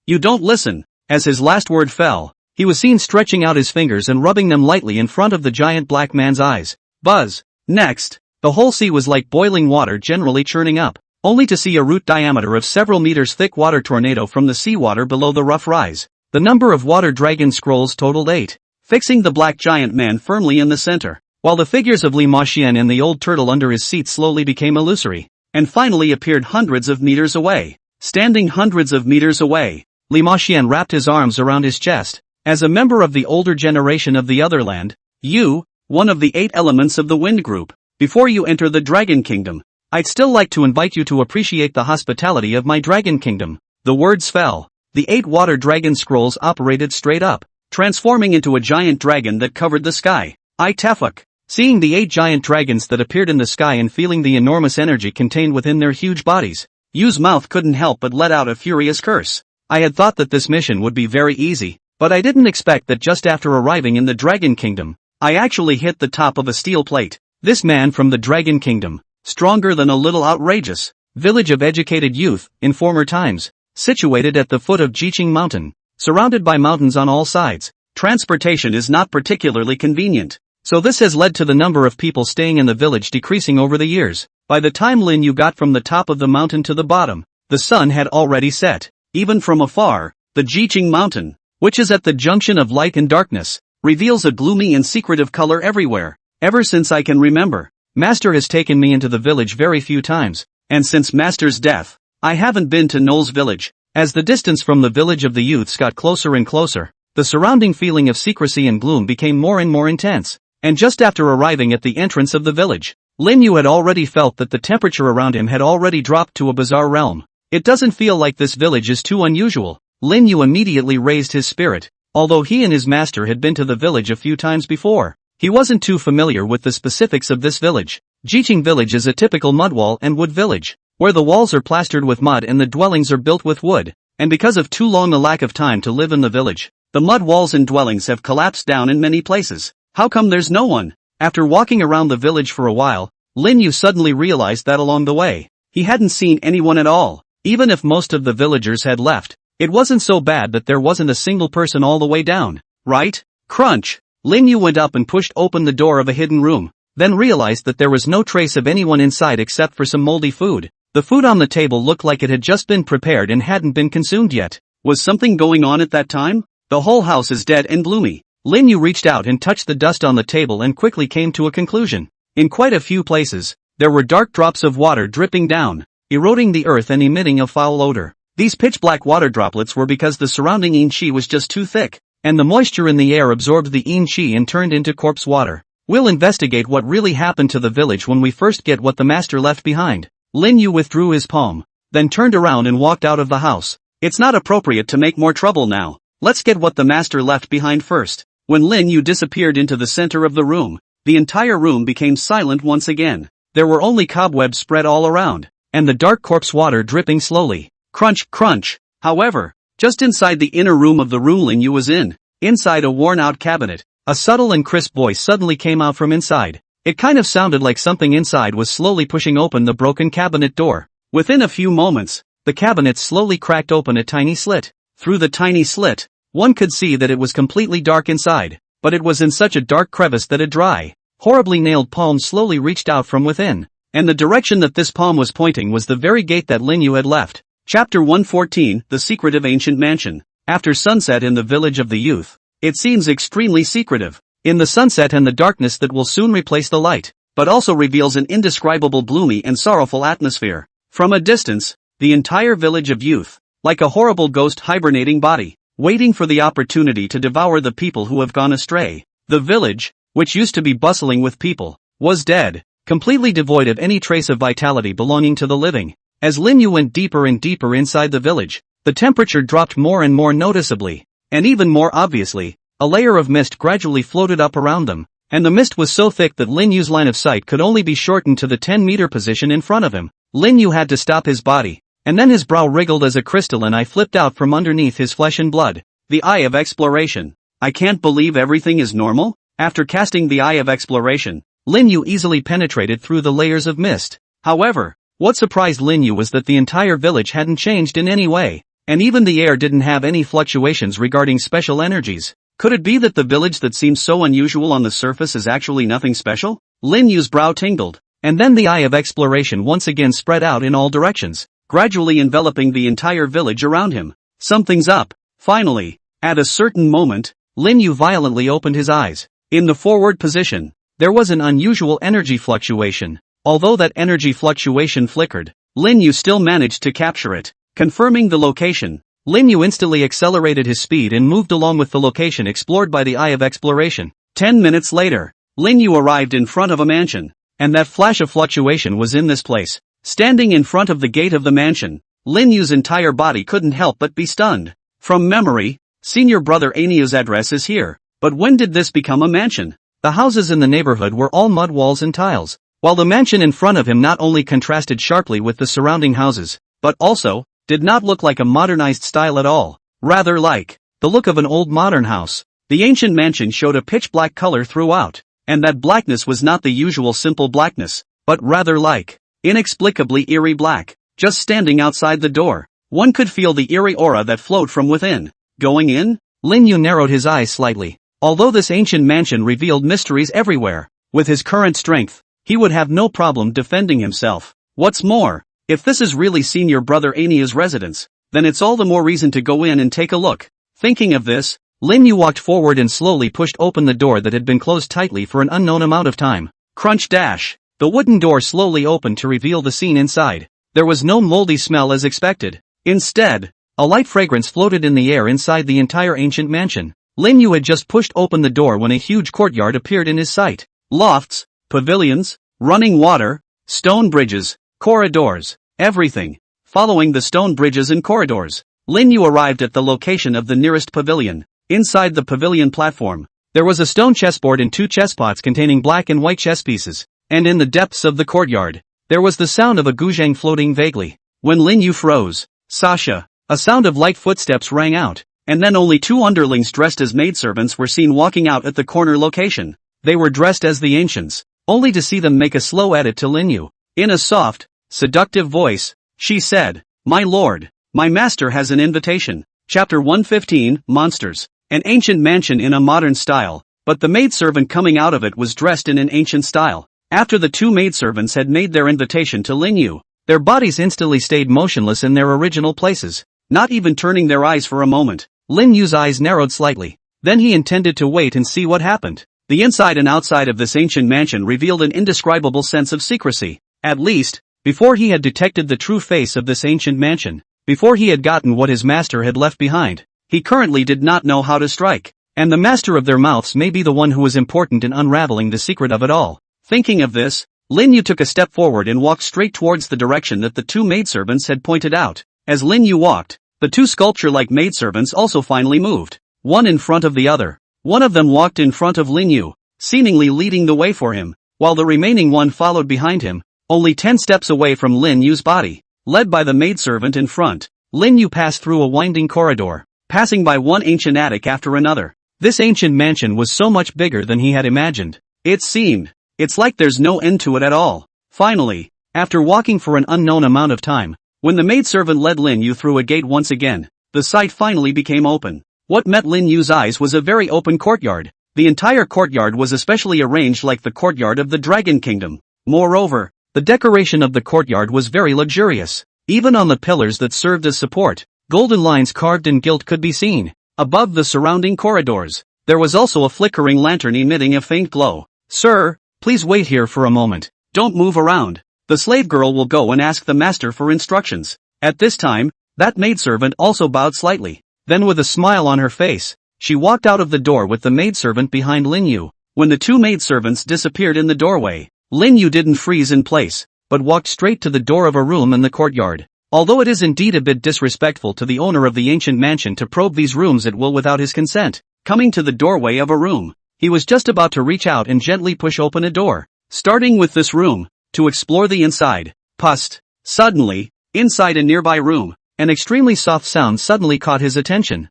You don't listen." As his last word fell, he was seen stretching out his fingers and rubbing them lightly in front of the giant black man's eyes. Buzz! Next, the whole sea was like boiling water generally churning up, only to see a root diameter of several meters thick water tornado from the seawater below the rough rise. The number of water dragon scrolls totaled 8, fixing the black giant man firmly in the center, while the figures of Li Maxian and the old turtle under his seat slowly became illusory, and finally appeared hundreds of meters away. Standing hundreds of meters away, Li Maxian wrapped his arms around his chest. As a member of the older generation of the Otherland, you, one of the 8 elements of the Wind Group, before you enter the Dragon Kingdom, I'd still like to invite you to appreciate the hospitality of my Dragon Kingdom. The words fell. The 8 water dragon scrolls operated straight up, transforming into a giant dragon that covered the sky. Tefuk. Seeing the 8 giant dragons that appeared in the sky and feeling the enormous energy contained within their huge bodies, Yu's mouth couldn't help but let out a furious curse. I had thought that this mission would be very easy, but I didn't expect that just after arriving in the Dragon Kingdom, I actually hit the top of a steel plate. This man from the Dragon Kingdom, stronger than a little outrageous, village of educated youth, in former times, situated at the foot of Jiqing Mountain, surrounded by mountains on all sides. Transportation is not particularly convenient, so this has led to the number of people staying in the village decreasing over the years. By the time Lin Yu got from the top of the mountain to the bottom, the sun had already set. Even from afar, the Jiqing Mountain, which is at the junction of light and darkness, reveals a gloomy and secretive color everywhere. Ever since I can remember, Master has taken me into the village very few times, and since Master's death, I haven't been to Noel's village. As the distance from the village of the youths got closer and closer, the surrounding feeling of secrecy and gloom became more and more intense, and just after arriving at the entrance of the village, Lin Yu had already felt that the temperature around him had already dropped to a bizarre realm. It doesn't feel like this village is too unusual. Lin Yu immediately raised his spirit. Although he and his master had been to the village a few times before, he wasn't too familiar with the specifics of this village. Jiqing Village is a typical mudwall and wood village, where the walls are plastered with mud and the dwellings are built with wood, and because of too long a lack of time to live in the village, the mud walls and dwellings have collapsed down in many places. How come there's no one? After walking around the village for a while, Lin Yu suddenly realized that along the way, he hadn't seen anyone at all. Even if most of the villagers had left, it wasn't so bad that there wasn't a single person all the way down, right? Crunch! Lin Yu went up and pushed open the door of a hidden room, then realized that there was no trace of anyone inside except for some moldy food. The food on the table looked like it had just been prepared and hadn't been consumed yet. Was something going on at that time? The whole house is dead and gloomy. Lin Yu reached out and touched the dust on the table and quickly came to a conclusion. In quite a few places, there were dark drops of water dripping down, eroding the earth and emitting a foul odor. These pitch-black water droplets were because the surrounding yin qi was just too thick, and the moisture in the air absorbed the yin qi and turned into corpse water. We'll investigate what really happened to the village when we first get what the master left behind. Lin Yu withdrew his palm, then turned around and walked out of the house. It's not appropriate to make more trouble now. Let's get what the master left behind first. When Lin Yu disappeared into the center of the room, the entire room became silent once again. There were only cobwebs spread all around, and the dark corpse water dripping slowly. Crunch, crunch. However, just inside the inner room of the room Lin Yu was in, inside a worn-out cabinet, a subtle and crisp voice suddenly came out from inside. It kind of sounded like something inside was slowly pushing open the broken cabinet door. Within a few moments, the cabinet slowly cracked open a tiny slit. Through the tiny slit, one could see that it was completely dark inside, but it was in such a dark crevice that a dry, horribly nailed palm slowly reached out from within, and the direction that this palm was pointing was the very gate that Lin Yu had left. Chapter 114, The Secretive Ancient Mansion. After sunset in the village of the youth, it seems extremely secretive. In the sunset and the darkness that will soon replace the light, but also reveals an indescribable gloomy and sorrowful atmosphere. From a distance, the entire village of youth, like a horrible ghost hibernating body, waiting for the opportunity to devour the people who have gone astray. The village, which used to be bustling with people, was dead, completely devoid of any trace of vitality belonging to the living. As Lin Yu went deeper and deeper inside the village, the temperature dropped more and more noticeably, and even more obviously, a layer of mist gradually floated up around them, and the mist was so thick that Lin Yu's line of sight could only be shortened to the 10-meter position in front of him. Lin Yu had to stop his body, and then his brow wriggled as a crystalline eye flipped out from underneath his flesh and blood. The Eye of Exploration. I can't believe everything is normal? After casting the Eye of Exploration, Lin Yu easily penetrated through the layers of mist. However, what surprised Lin Yu was that the entire village hadn't changed in any way, and even the air didn't have any fluctuations regarding special energies. Could it be that the village that seems so unusual on the surface is actually nothing special? Lin Yu's brow tingled, and then the Eye of Exploration once again spread out in all directions, gradually enveloping the entire village around him. Something's up. Finally, at a certain moment, Lin Yu violently opened his eyes. In the forward position, there was an unusual energy fluctuation. Although that energy fluctuation flickered, Lin Yu still managed to capture it. Confirming the location, Lin Yu instantly accelerated his speed and moved along with the location explored by the Eye of Exploration. 10 minutes later, Lin Yu arrived in front of a mansion, and that flash of fluctuation was in this place. Standing in front of the gate of the mansion, Lin Yu's entire body couldn't help but be stunned. From memory, senior brother Aniu's address is here, but when did this become a mansion? The houses in the neighborhood were all mud walls and tiles, while the mansion in front of him not only contrasted sharply with the surrounding houses, but also did not look like a modernized style at all, rather like the look of an old modern house. The ancient mansion showed a pitch black color throughout, and that blackness was not the usual simple blackness, but rather like inexplicably eerie black. Just standing outside the door, one could feel the eerie aura that flowed from within. Going in? Lin Yu narrowed his eyes slightly. Although this ancient mansion revealed mysteries everywhere, with his current strength, he would have no problem defending himself. What's more, if this is really senior brother Ania's residence, then it's all the more reason to go in and take a look. Thinking of this, Lin Yu walked forward and slowly pushed open the door that had been closed tightly for an unknown amount of time. Crunch dash. The wooden door slowly opened to reveal the scene inside. There was no moldy smell as expected. Instead, a light fragrance floated in the air inside the entire ancient mansion. Lin Yu had just pushed open the door when a huge courtyard appeared in his sight. Lofts, pavilions, running water, stone bridges, corridors, everything. Following the stone bridges and corridors, Lin Yu arrived at the location of the nearest pavilion. Inside the pavilion platform, there was a stone chessboard and 2 chess pots containing black and white chess pieces, and in the depths of the courtyard, there was the sound of a guzheng floating vaguely. When Lin Yu froze, Sasha, a sound of light footsteps rang out, and then only 2 underlings dressed as maidservants were seen walking out at the corner location. They were dressed as the ancients, only to see them make a slow edit to Lin Yu. In a soft, seductive voice, she said, "My lord, my master has an invitation." Chapter 115, Monsters. An ancient mansion in a modern style, but the maidservant coming out of it was dressed in an ancient style. After the 2 maidservants had made their invitation to Lin Yu, their bodies instantly stayed motionless in their original places, not even turning their eyes for a moment. Lin Yu's eyes narrowed slightly. Then he intended to wait and see what happened. The inside and outside of this ancient mansion revealed an indescribable sense of secrecy. At least, before he had detected the true face of this ancient mansion, before he had gotten what his master had left behind, he currently did not know how to strike. And the master of their mouths may be the one who was important in unraveling the secret of it all. Thinking of this, Lin Yu took a step forward and walked straight towards the direction that the 2 maidservants had pointed out. As Lin Yu walked, the 2 sculpture-like maidservants also finally moved, one in front of the other. One of them walked in front of Lin Yu, seemingly leading the way for him, while the remaining one followed behind him, only 10 steps away from Lin Yu's body. Led by the maidservant in front, Lin Yu passed through a winding corridor, passing by one ancient attic after another. This ancient mansion was so much bigger than he had imagined. It's like there's no end to it at all. Finally, after walking for an unknown amount of time, when the maidservant led Lin Yu through a gate once again, the sight finally became open. What met Lin Yu's eyes was a very open courtyard. The entire courtyard was especially arranged like the courtyard of the Dragon Kingdom. Moreover, the decoration of the courtyard was very luxurious. Even on the pillars that served as support, golden lines carved in gilt could be seen. Above the surrounding corridors, there was also a flickering lantern emitting a faint glow. "Sir, please wait here for a moment. Don't move around. The slave girl will go and ask the master for instructions." At this time, that maidservant also bowed slightly. Then with a smile on her face, she walked out of the door with the maidservant behind Lin Yu. When the two maidservants disappeared in the doorway, Lin Yu didn't freeze in place, but walked straight to the door of a room in the courtyard. Although it is indeed a bit disrespectful to the owner of the ancient mansion to probe these rooms at will without his consent, coming to the doorway of a room, he was just about to reach out and gently push open a door, starting with this room, to explore the inside. Pust. Suddenly, inside a nearby room, an extremely soft sound suddenly caught his attention.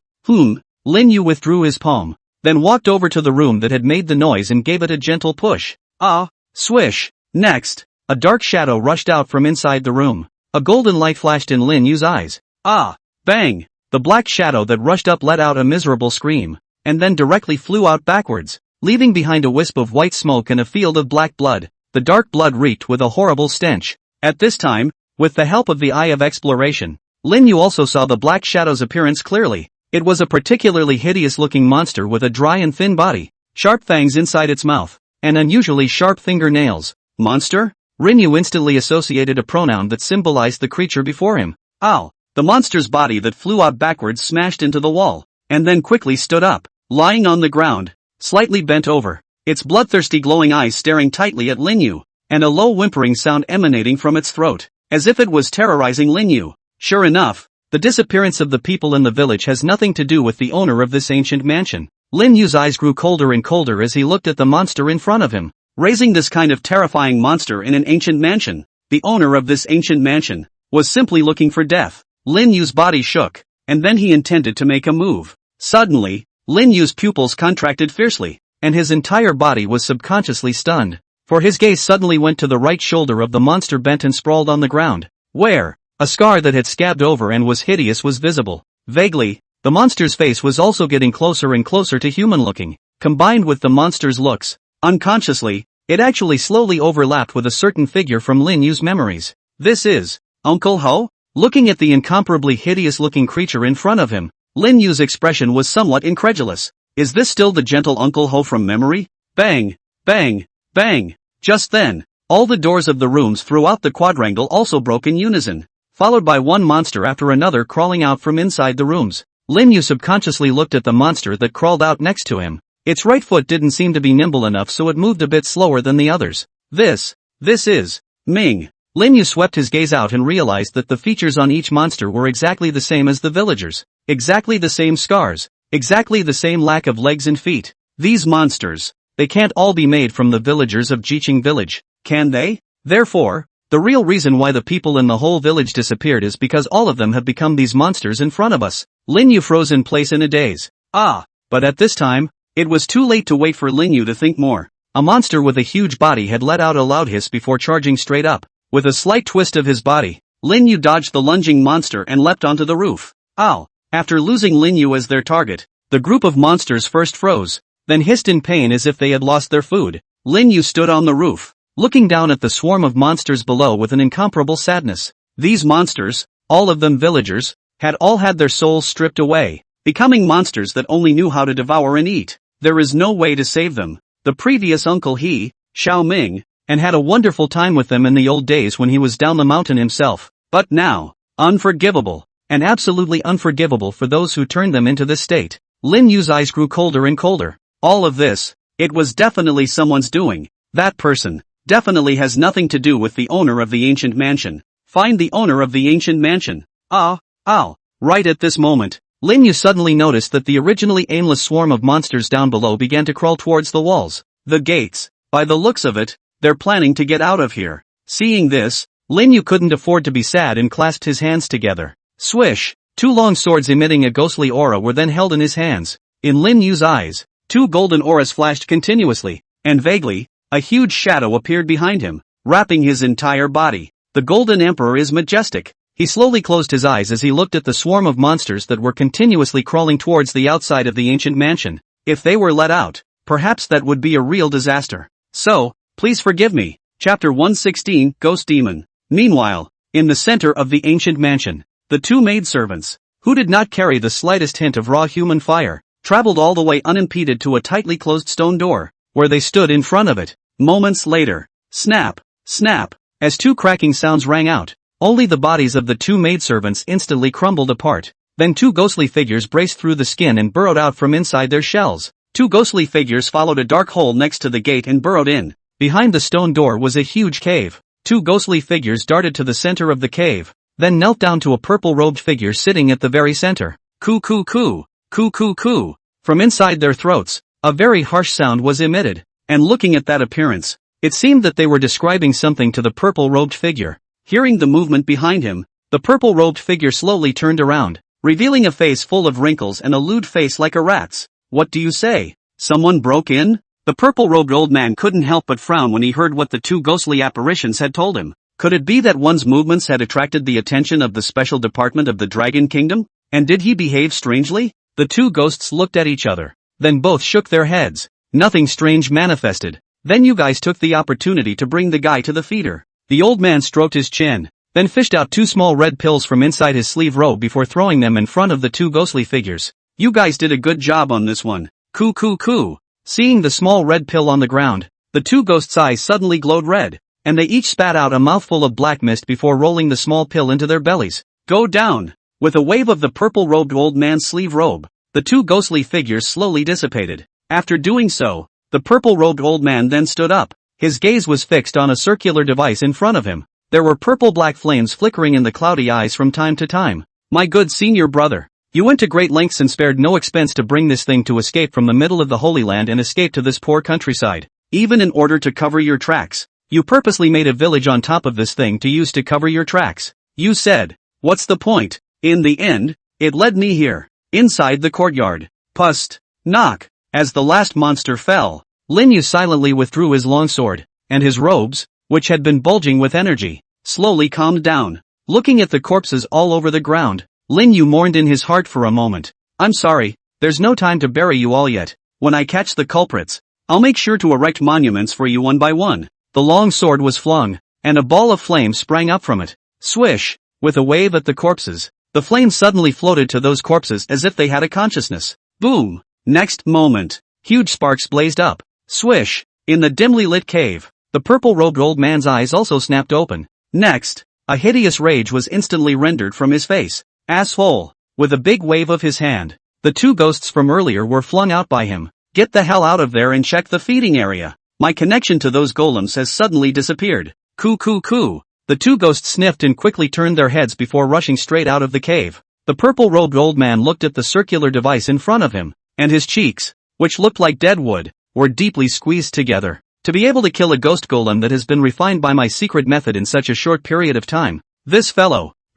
Lin Yu withdrew his palm, then walked over to the room that had made the noise and gave it a gentle push. Ah! Swish! Next, a dark shadow rushed out from inside the room. A golden light flashed in Lin Yu's eyes. Ah! Bang! The black shadow that rushed up let out a miserable scream, and then directly flew out backwards, leaving behind a wisp of white smoke and a field of black blood. The dark blood reeked with a horrible stench. At this time, with the help of the Eye of Exploration, Lin Yu also saw the black shadow's appearance clearly. It was a particularly hideous-looking monster with a dry and thin body, sharp fangs inside its mouth, and unusually sharp fingernails. Monster? Lin Yu instantly associated a pronoun that symbolized the creature before him. Ow! The monster's body that flew out backwards smashed into the wall, and then quickly stood up, lying on the ground, slightly bent over, its bloodthirsty glowing eyes staring tightly at Lin Yu, and a low whimpering sound emanating from its throat, as if it was terrorizing Lin Yu. Sure enough, the disappearance of the people in the village has nothing to do with the owner of this ancient mansion. Lin Yu's eyes grew colder and colder as he looked at the monster in front of him. Raising this kind of terrifying monster in an ancient mansion, the owner of this ancient mansion was simply looking for death. Lin Yu's body shook, and then he intended to make a move. Suddenly, Lin Yu's pupils contracted fiercely, and his entire body was subconsciously stunned, for his gaze suddenly went to the right shoulder of the monster bent and sprawled on the ground, where a scar that had scabbed over and was hideous was visible. Vaguely, the monster's face was also getting closer and closer to human-looking. Combined with the monster's looks, unconsciously, it actually slowly overlapped with a certain figure from Lin Yu's memories. This is Uncle Ho? Looking at the incomparably hideous-looking creature in front of him, Lin Yu's expression was somewhat incredulous. Is this still the gentle Uncle Ho from memory? Bang! Bang! Bang! Just then, all the doors of the rooms throughout the quadrangle also broke in unison, followed by one monster after another crawling out from inside the rooms. Lin Yu subconsciously looked at the monster that crawled out next to him. Its right foot didn't seem to be nimble enough, so it moved a bit slower than the others. This is Ming. Lin Yu swept his gaze out and realized that the features on each monster were exactly the same as the villagers. Exactly the same scars. Exactly the same lack of legs and feet. These monsters, they can't all be made from the villagers of Jiqing village, can they? Therefore, the real reason why the people in the whole village disappeared is because all of them have become these monsters in front of us. Lin Yu froze in place in a daze. But at this time, it was too late to wait for Lin Yu to think more. A monster with a huge body had let out a loud hiss before charging straight up. With a slight twist of his body, Lin Yu dodged the lunging monster and leapt onto the roof. Ow! After losing Lin Yu as their target, the group of monsters first froze, then hissed in pain as if they had lost their food. Lin Yu stood on the roof, looking down at the swarm of monsters below with an incomparable sadness. These monsters, all of them villagers, had all had their souls stripped away, becoming monsters that only knew how to devour and eat. There is no way to save them. The previous uncle Xiao Ming, and had a wonderful time with them in the old days when he was down the mountain himself. But now, unforgivable, and absolutely unforgivable for those who turned them into this state. Lin Yu's eyes grew colder and colder. All of this, it was definitely someone's doing. That person definitely has nothing to do with the owner of the ancient mansion. Find the owner of the ancient mansion. Right at this moment, Lin Yu suddenly noticed that the originally aimless swarm of monsters down below began to crawl towards the walls. The gates. By the looks of it, they're planning to get out of here. Seeing this, Lin Yu couldn't afford to be sad and clasped his hands together. Swish! Two long swords emitting a ghostly aura were then held in his hands. In Lin Yu's eyes, two golden auras flashed continuously, and vaguely, a huge shadow appeared behind him, wrapping his entire body. The Golden Emperor is majestic. He slowly closed his eyes as he looked at the swarm of monsters that were continuously crawling towards the outside of the ancient mansion. If they were let out, perhaps that would be a real disaster. So, please forgive me. Chapter 116, Ghost Demon. Meanwhile, in the center of the ancient mansion, the two maidservants, who did not carry the slightest hint of raw human fire, traveled all the way unimpeded to a tightly closed stone door, where they stood in front of it. Moments later, snap, snap, as two cracking sounds rang out, only the bodies of the two maidservants instantly crumbled apart. Then two ghostly figures braced through the skin and burrowed out from inside their shells. Two ghostly figures followed a dark hole next to the gate and burrowed in. Behind the stone door was a huge cave. Two ghostly figures darted to the center of the cave, then knelt down to a purple-robed figure sitting at the very center. Coo coo coo, coo coo coo. From inside their throats, a very harsh sound was emitted, and looking at that appearance, it seemed that they were describing something to the purple-robed figure. Hearing the movement behind him, the purple-robed figure slowly turned around, revealing a face full of wrinkles and a lewd face like a rat's. What do you say? Someone broke in? The purple-robed old man couldn't help but frown when he heard what the two ghostly apparitions had told him. Could it be that one's movements had attracted the attention of the special department of the Dragon Kingdom? And did he behave strangely? The two ghosts looked at each other, then both shook their heads. Nothing strange manifested. Then you guys took the opportunity to bring the guy to the feeder. The old man stroked his chin, then fished out two small red pills from inside his sleeve robe before throwing them in front of the two ghostly figures. You guys did a good job on this one. Coo coo coo. Seeing the small red pill on the ground, the two ghosts' eyes suddenly glowed red, and they each spat out a mouthful of black mist before rolling the small pill into their bellies. Go down! With a wave of the purple-robed old man's sleeve robe, the two ghostly figures slowly dissipated. After doing so, the purple-robed old man then stood up. His gaze was fixed on a circular device in front of him. There were purple-black flames flickering in the cloudy eyes from time to time. My good senior brother, you went to great lengths and spared no expense to bring this thing to escape from the middle of the Holy Land and escape to this poor countryside. Even in order to cover your tracks, you purposely made a village on top of this thing to use to cover your tracks. You said, what's the point? In the end, it led me here. Inside the courtyard. Pust. Knock. As the last monster fell, Lin Yu silently withdrew his longsword, and his robes, which had been bulging with energy, slowly calmed down. Looking at the corpses all over the ground, Lin Yu mourned in his heart for a moment. I'm sorry, there's no time to bury you all yet. When I catch the culprits, I'll make sure to erect monuments for you one by one. The long sword was flung, and a ball of flame sprang up from it. Swish! With a wave at the corpses, the flame suddenly floated to those corpses as if they had a consciousness. Boom! Next moment, huge sparks blazed up. Swish! In the dimly lit cave, the purple-robed old man's eyes also snapped open. Next, a hideous rage was instantly rendered from his face. Asshole! With a big wave of his hand, the two ghosts from earlier were flung out by him. Get the hell out of there and check the feeding area. My connection to those golems has suddenly disappeared. Coo coo coo. The two ghosts sniffed and quickly turned their heads before rushing straight out of the cave. The purple-robed old man looked at the circular device in front of him, and his cheeks, which looked like dead wood, were deeply squeezed together. To be able to kill a ghost golem that has been refined by my secret method in such a short period of time, this fellow, ********.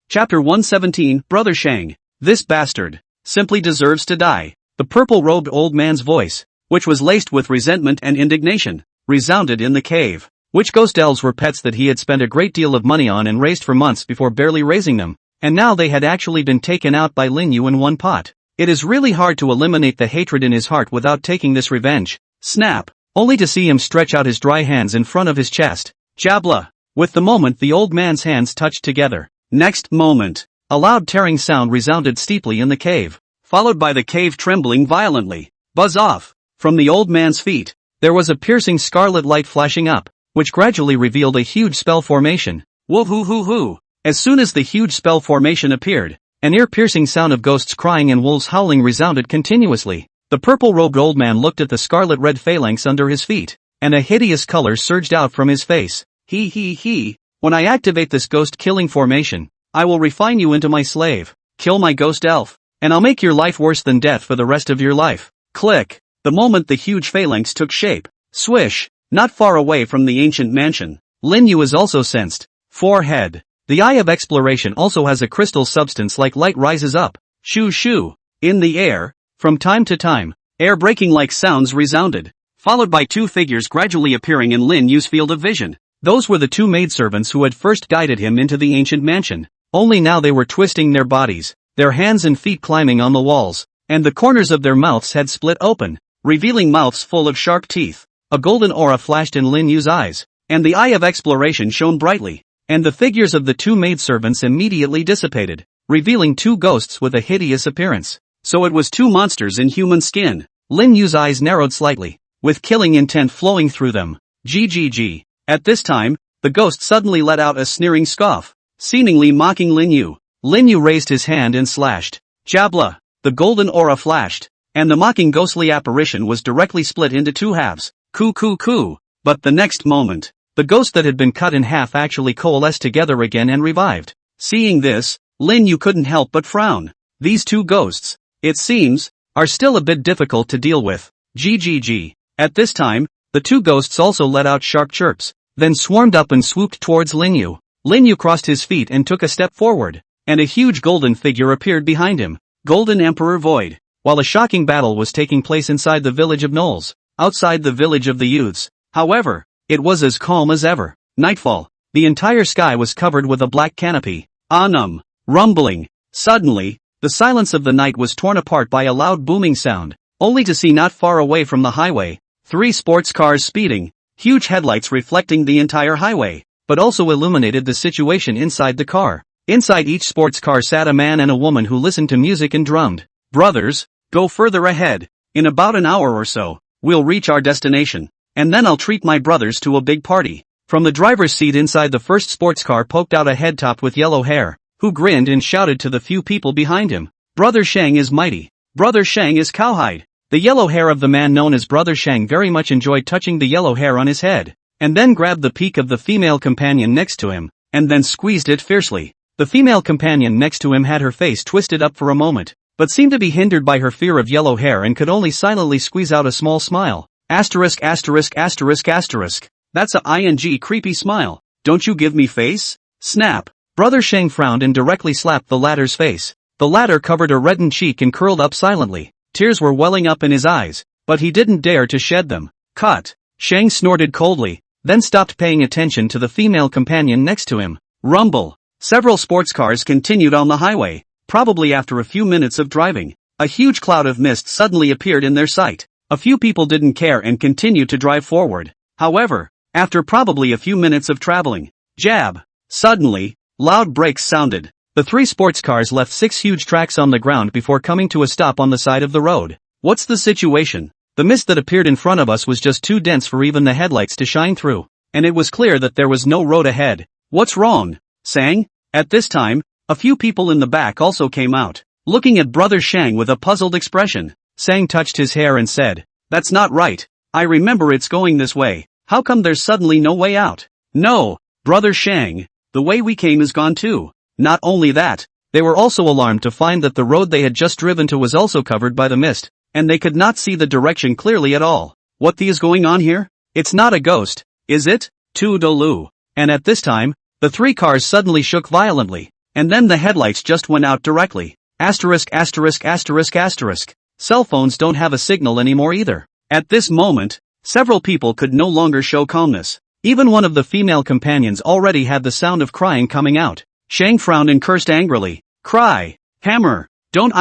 Chapter 117, Brother Shang. This bastard simply deserves to die. The purple-robed old man's voice, which was laced with resentment and indignation, resounded in the cave. Which ghost elves were pets that he had spent a great deal of money on and raised for months before barely raising them, and now they had actually been taken out by Lin Yu in one pot. It is really hard to eliminate the hatred in his heart without taking this revenge. Snap! Only to see him stretch out his dry hands in front of his chest. Jabla! With the moment the old man's hands touched together. Next moment, a loud tearing sound resounded steeply in the cave, followed by the cave trembling violently. Buzz off! From the old man's feet, there was a piercing scarlet light flashing up, which gradually revealed a huge spell formation. Woo-hoo-hoo-hoo! As soon as the huge spell formation appeared, an ear-piercing sound of ghosts crying and wolves howling resounded continuously. The purple-robed old man looked at the scarlet-red phalanx under his feet, and a hideous color surged out from his face. He. When I activate this ghost-killing formation, I will refine you into my slave, kill my ghost elf, and I'll make your life worse than death for the rest of your life. Click! The moment the huge phalanx took shape, swish! Not far away from the ancient mansion, Lin Yu is also sensed. Forehead. The eye of exploration also has a crystal substance like light rises up. Shoo shoo. In the air, from time to time, air-breaking like sounds resounded, followed by two figures gradually appearing in Lin Yu's field of vision. Those were the two maidservants who had first guided him into the ancient mansion. Only now they were twisting their bodies, their hands and feet climbing on the walls, and the corners of their mouths had split open, revealing mouths full of sharp teeth. A golden aura flashed in Lin Yu's eyes, and the eye of exploration shone brightly, and the figures of the two maidservants immediately dissipated, revealing two ghosts with a hideous appearance. So it was two monsters in human skin. Lin Yu's eyes narrowed slightly, with killing intent flowing through them. GGG. At this time, the ghost suddenly let out a sneering scoff, seemingly mocking Lin Yu. Lin Yu raised his hand and slashed. Jabla! The golden aura flashed, and the mocking ghostly apparition was directly split into two halves. Coo. But the next moment, the ghost that had been cut in half actually coalesced together again and revived. Seeing this, Lin Yu couldn't help but frown. These two ghosts, it seems, are still a bit difficult to deal with. GGG. At this time, the two ghosts also let out sharp chirps, then swarmed up and swooped towards Lin Yu. Lin Yu crossed his feet and took a step forward, and a huge golden figure appeared behind him. Golden Emperor Void. While a shocking battle was taking place inside the village of Knowles, outside the village of the youths, however, it was as calm as ever. Nightfall. The entire sky was covered with a black canopy. Rumbling. Suddenly, the silence of the night was torn apart by a loud booming sound, only to see not far away from the highway, 3 sports cars speeding, huge headlights reflecting the entire highway, but also illuminated the situation inside the car. Inside each sports car sat a man and a woman who listened to music and drummed. Brothers, go further ahead. In about an hour or so, we'll reach our destination, and then I'll treat my brothers to a big party. From the driver's seat inside the first sports car poked out a head topped with yellow hair, who grinned and shouted to the few people behind him. Brother Shang is mighty. Brother Shang is cowhide. The yellow hair of the man known as Brother Shang very much enjoyed touching the yellow hair on his head, and then grabbed the peak of the female companion next to him, and then squeezed it fiercely. The female companion next to him had her face twisted up for a moment, but seemed to be hindered by her fear of yellow hair and could only silently squeeze out a small smile. Asterisk. That's a ing creepy smile. Don't you give me face? Snap. Brother Shang frowned and directly slapped the latter's face. The latter covered a reddened cheek and curled up silently. Tears were welling up in his eyes, but he didn't dare to shed them. Cut. Shang snorted coldly, then stopped paying attention to the female companion next to him. Rumble. Several sports cars continued on the highway. Probably after a few minutes of driving, a huge cloud of mist suddenly appeared in their sight. A few people didn't care and continued to drive forward. However, after probably a few minutes of traveling, jab. Suddenly, loud brakes sounded. The 3 sports cars left 6 huge tracks on the ground before coming to a stop on the side of the road. What's the situation? The mist that appeared in front of us was just too dense for even the headlights to shine through, and it was clear that there was no road ahead. What's wrong? Sang? At this time, a few people in the back also came out, looking at Brother Shang with a puzzled expression. Sang touched his hair and said, "That's not right. I remember it's going this way. How come there's suddenly no way out?" "No, Brother Shang, the way we came is gone too." Not only that, they were also alarmed to find that the road they had just driven to was also covered by the mist, and they could not see the direction clearly at all. What the is going on here? It's not a ghost, is it? Toodaloo. And at this time, the 3 cars suddenly shook violently, and then the headlights just went out directly. Asterisk. Cell phones don't have a signal anymore either. At this moment, several people could no longer show calmness. Even one of the female companions already had the sound of crying coming out. Shang frowned and cursed angrily. Cry. Hammer. Don't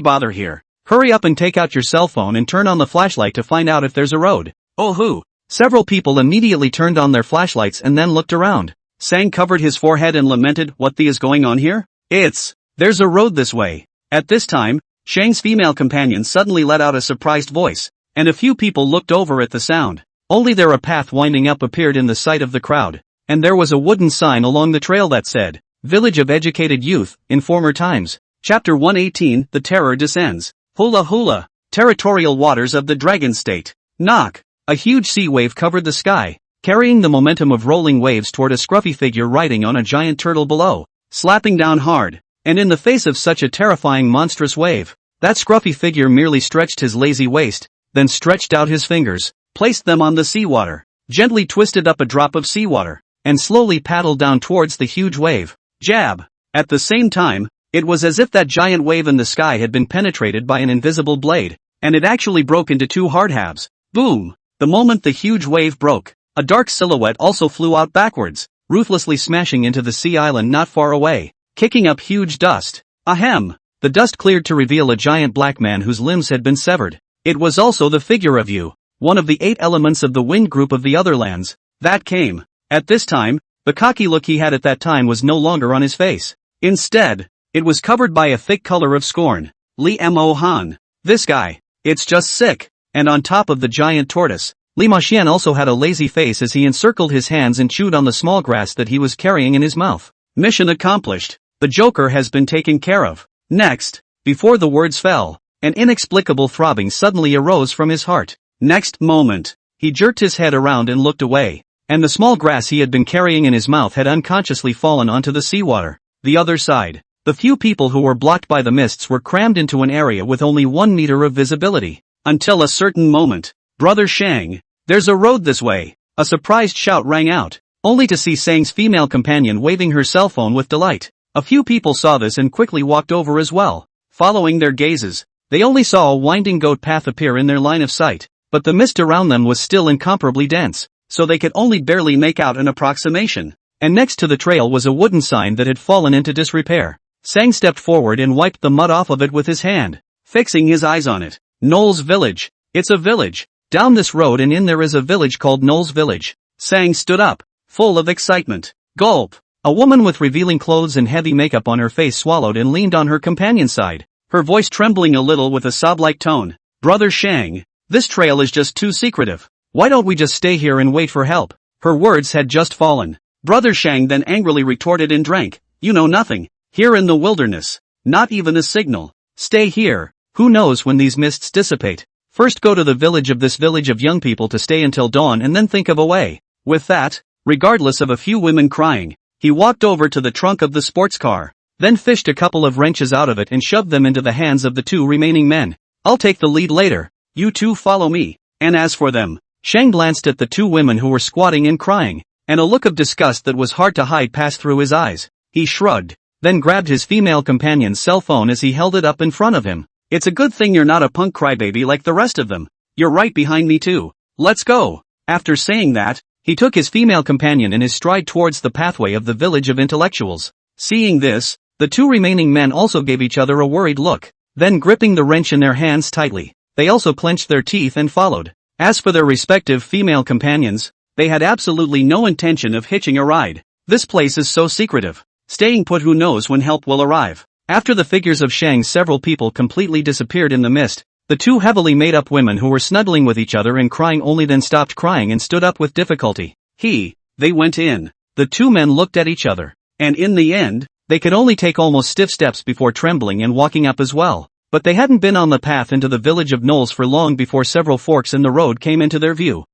bother here. Hurry up and take out your cell phone and turn on the flashlight to find out if there's a road. Oh hoo. Several people immediately turned on their flashlights and then looked around. Sang covered his forehead and lamented, "What the is going on here? There's a road this way." At this time, Shang's female companion suddenly let out a surprised voice, and a few people looked over at the sound. Only there a path winding up appeared in the sight of the crowd, and there was a wooden sign along the trail that said, "Village of Educated Youth, in Former Times." Chapter 118, The Terror Descends. Hula hula. Territorial waters of the Dragon State. Knock. A huge sea wave covered the sky, carrying the momentum of rolling waves toward a scruffy figure riding on a giant turtle below, slapping down hard, and in the face of such a terrifying monstrous wave, that scruffy figure merely stretched his lazy waist, then stretched out his fingers, placed them on the seawater, gently twisted up a drop of seawater, and slowly paddled down towards the huge wave. Jab. At the same time, it was as if that giant wave in the sky had been penetrated by an invisible blade, and it actually broke into 2 hard halves. Boom! The moment the huge wave broke, A dark silhouette also flew out backwards, ruthlessly smashing into the sea island not far away, kicking up huge dust. Ahem! The dust cleared to reveal a giant black man whose limbs had been severed. It was also the figure of Yu, one of the 8 elements of the wind group of the other lands, that came. At this time, the cocky look he had at that time was no longer on his face. Instead, it was covered by a thick color of scorn. Li Mo Han. This guy. It's just sick. And on top of the giant tortoise, Li Ma Xian also had a lazy face as he encircled his hands and chewed on the small grass that he was carrying in his mouth. Mission accomplished. The Joker has been taken care of. Next, before the words fell, an inexplicable throbbing suddenly arose from his heart. Next moment, he jerked his head around and looked away, and the small grass he had been carrying in his mouth had unconsciously fallen onto the seawater. The other side, the few people who were blocked by the mists were crammed into an area with only 1 meter of visibility. Until a certain moment, Brother Shang, there's a road this way. A surprised shout rang out, only to see Shang's female companion waving her cell phone with delight. A few people saw this and quickly walked over as well. Following their gazes, they only saw a winding goat path appear in their line of sight, but the mist around them was still incomparably dense, so they could only barely make out an approximation. And next to the trail was a wooden sign that had fallen into disrepair. Shang stepped forward and wiped the mud off of it with his hand, fixing his eyes on it. Knowles Village. It's a village. Down this road and in there is a village called Knowles Village. Shang stood up, full of excitement. Gulp. A woman with revealing clothes and heavy makeup on her face swallowed and leaned on her companion's side, her voice trembling a little with a sob-like tone. Brother Shang, this trail is just too secretive. Why don't we just stay here and wait for help? Her words had just fallen. Brother Shang then angrily retorted and drank. You know nothing. Here in the wilderness. Not even a signal. Stay here. Who knows when these mists dissipate? First go to the village of this village of young people to stay until dawn and then think of a way. With that, regardless of a few women crying, he walked over to the trunk of the sports car, then fished a couple of wrenches out of it and shoved them into the hands of the 2 remaining men. I'll take the lead later. You 2 follow me. And as for them, Shang glanced at the 2 women who were squatting and crying, and a look of disgust that was hard to hide passed through his eyes. He shrugged, then grabbed his female companion's cell phone as he held it up in front of him. It's a good thing you're not a punk crybaby like the rest of them. You're right behind me too. Let's go. After saying that, he took his female companion in his stride towards the pathway of the village of intellectuals. Seeing this, the 2 remaining men also gave each other a worried look. Then gripping the wrench in their hands tightly, they also clenched their teeth and followed. As for their respective female companions, they had absolutely no intention of hitching a ride. This place is so secretive. Staying put, who knows when help will arrive. After the figures of Shang's several people completely disappeared in the mist, the 2 heavily made-up women who were snuggling with each other and crying only then stopped crying and stood up with difficulty. They went in. The 2 men looked at each other, and in the end, they could only take almost stiff steps before trembling and walking up as well. But they hadn't been on the path into the village of Knowles for long before several forks in the road came into their view.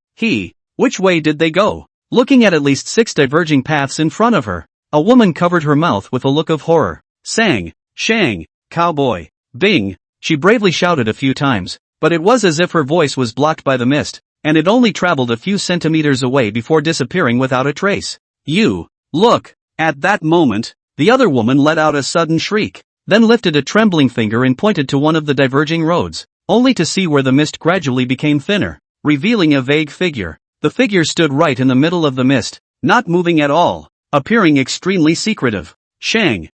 Which way did they go? Looking at least 6 diverging paths in front of her, a woman covered her mouth with a look of horror. Shang, cowboy, Bing, she bravely shouted a few times, but it was as if her voice was blocked by the mist, and it only traveled a few centimeters away before disappearing without a trace. You, look! At that moment, the other woman let out a sudden shriek, then lifted a trembling finger and pointed to one of the diverging roads, only to see where the mist gradually became thinner, revealing a vague figure. The figure stood right in the middle of the mist, not moving at all, appearing extremely secretive. Shang,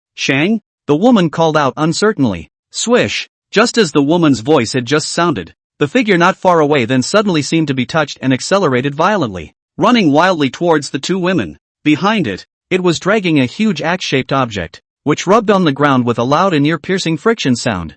the woman called out uncertainly. Swish! Just as the woman's voice had just sounded, the figure not far away then suddenly seemed to be touched and accelerated violently, running wildly towards the 2 women. Behind it, it was dragging a huge axe-shaped object, which rubbed on the ground with a loud and ear-piercing friction sound.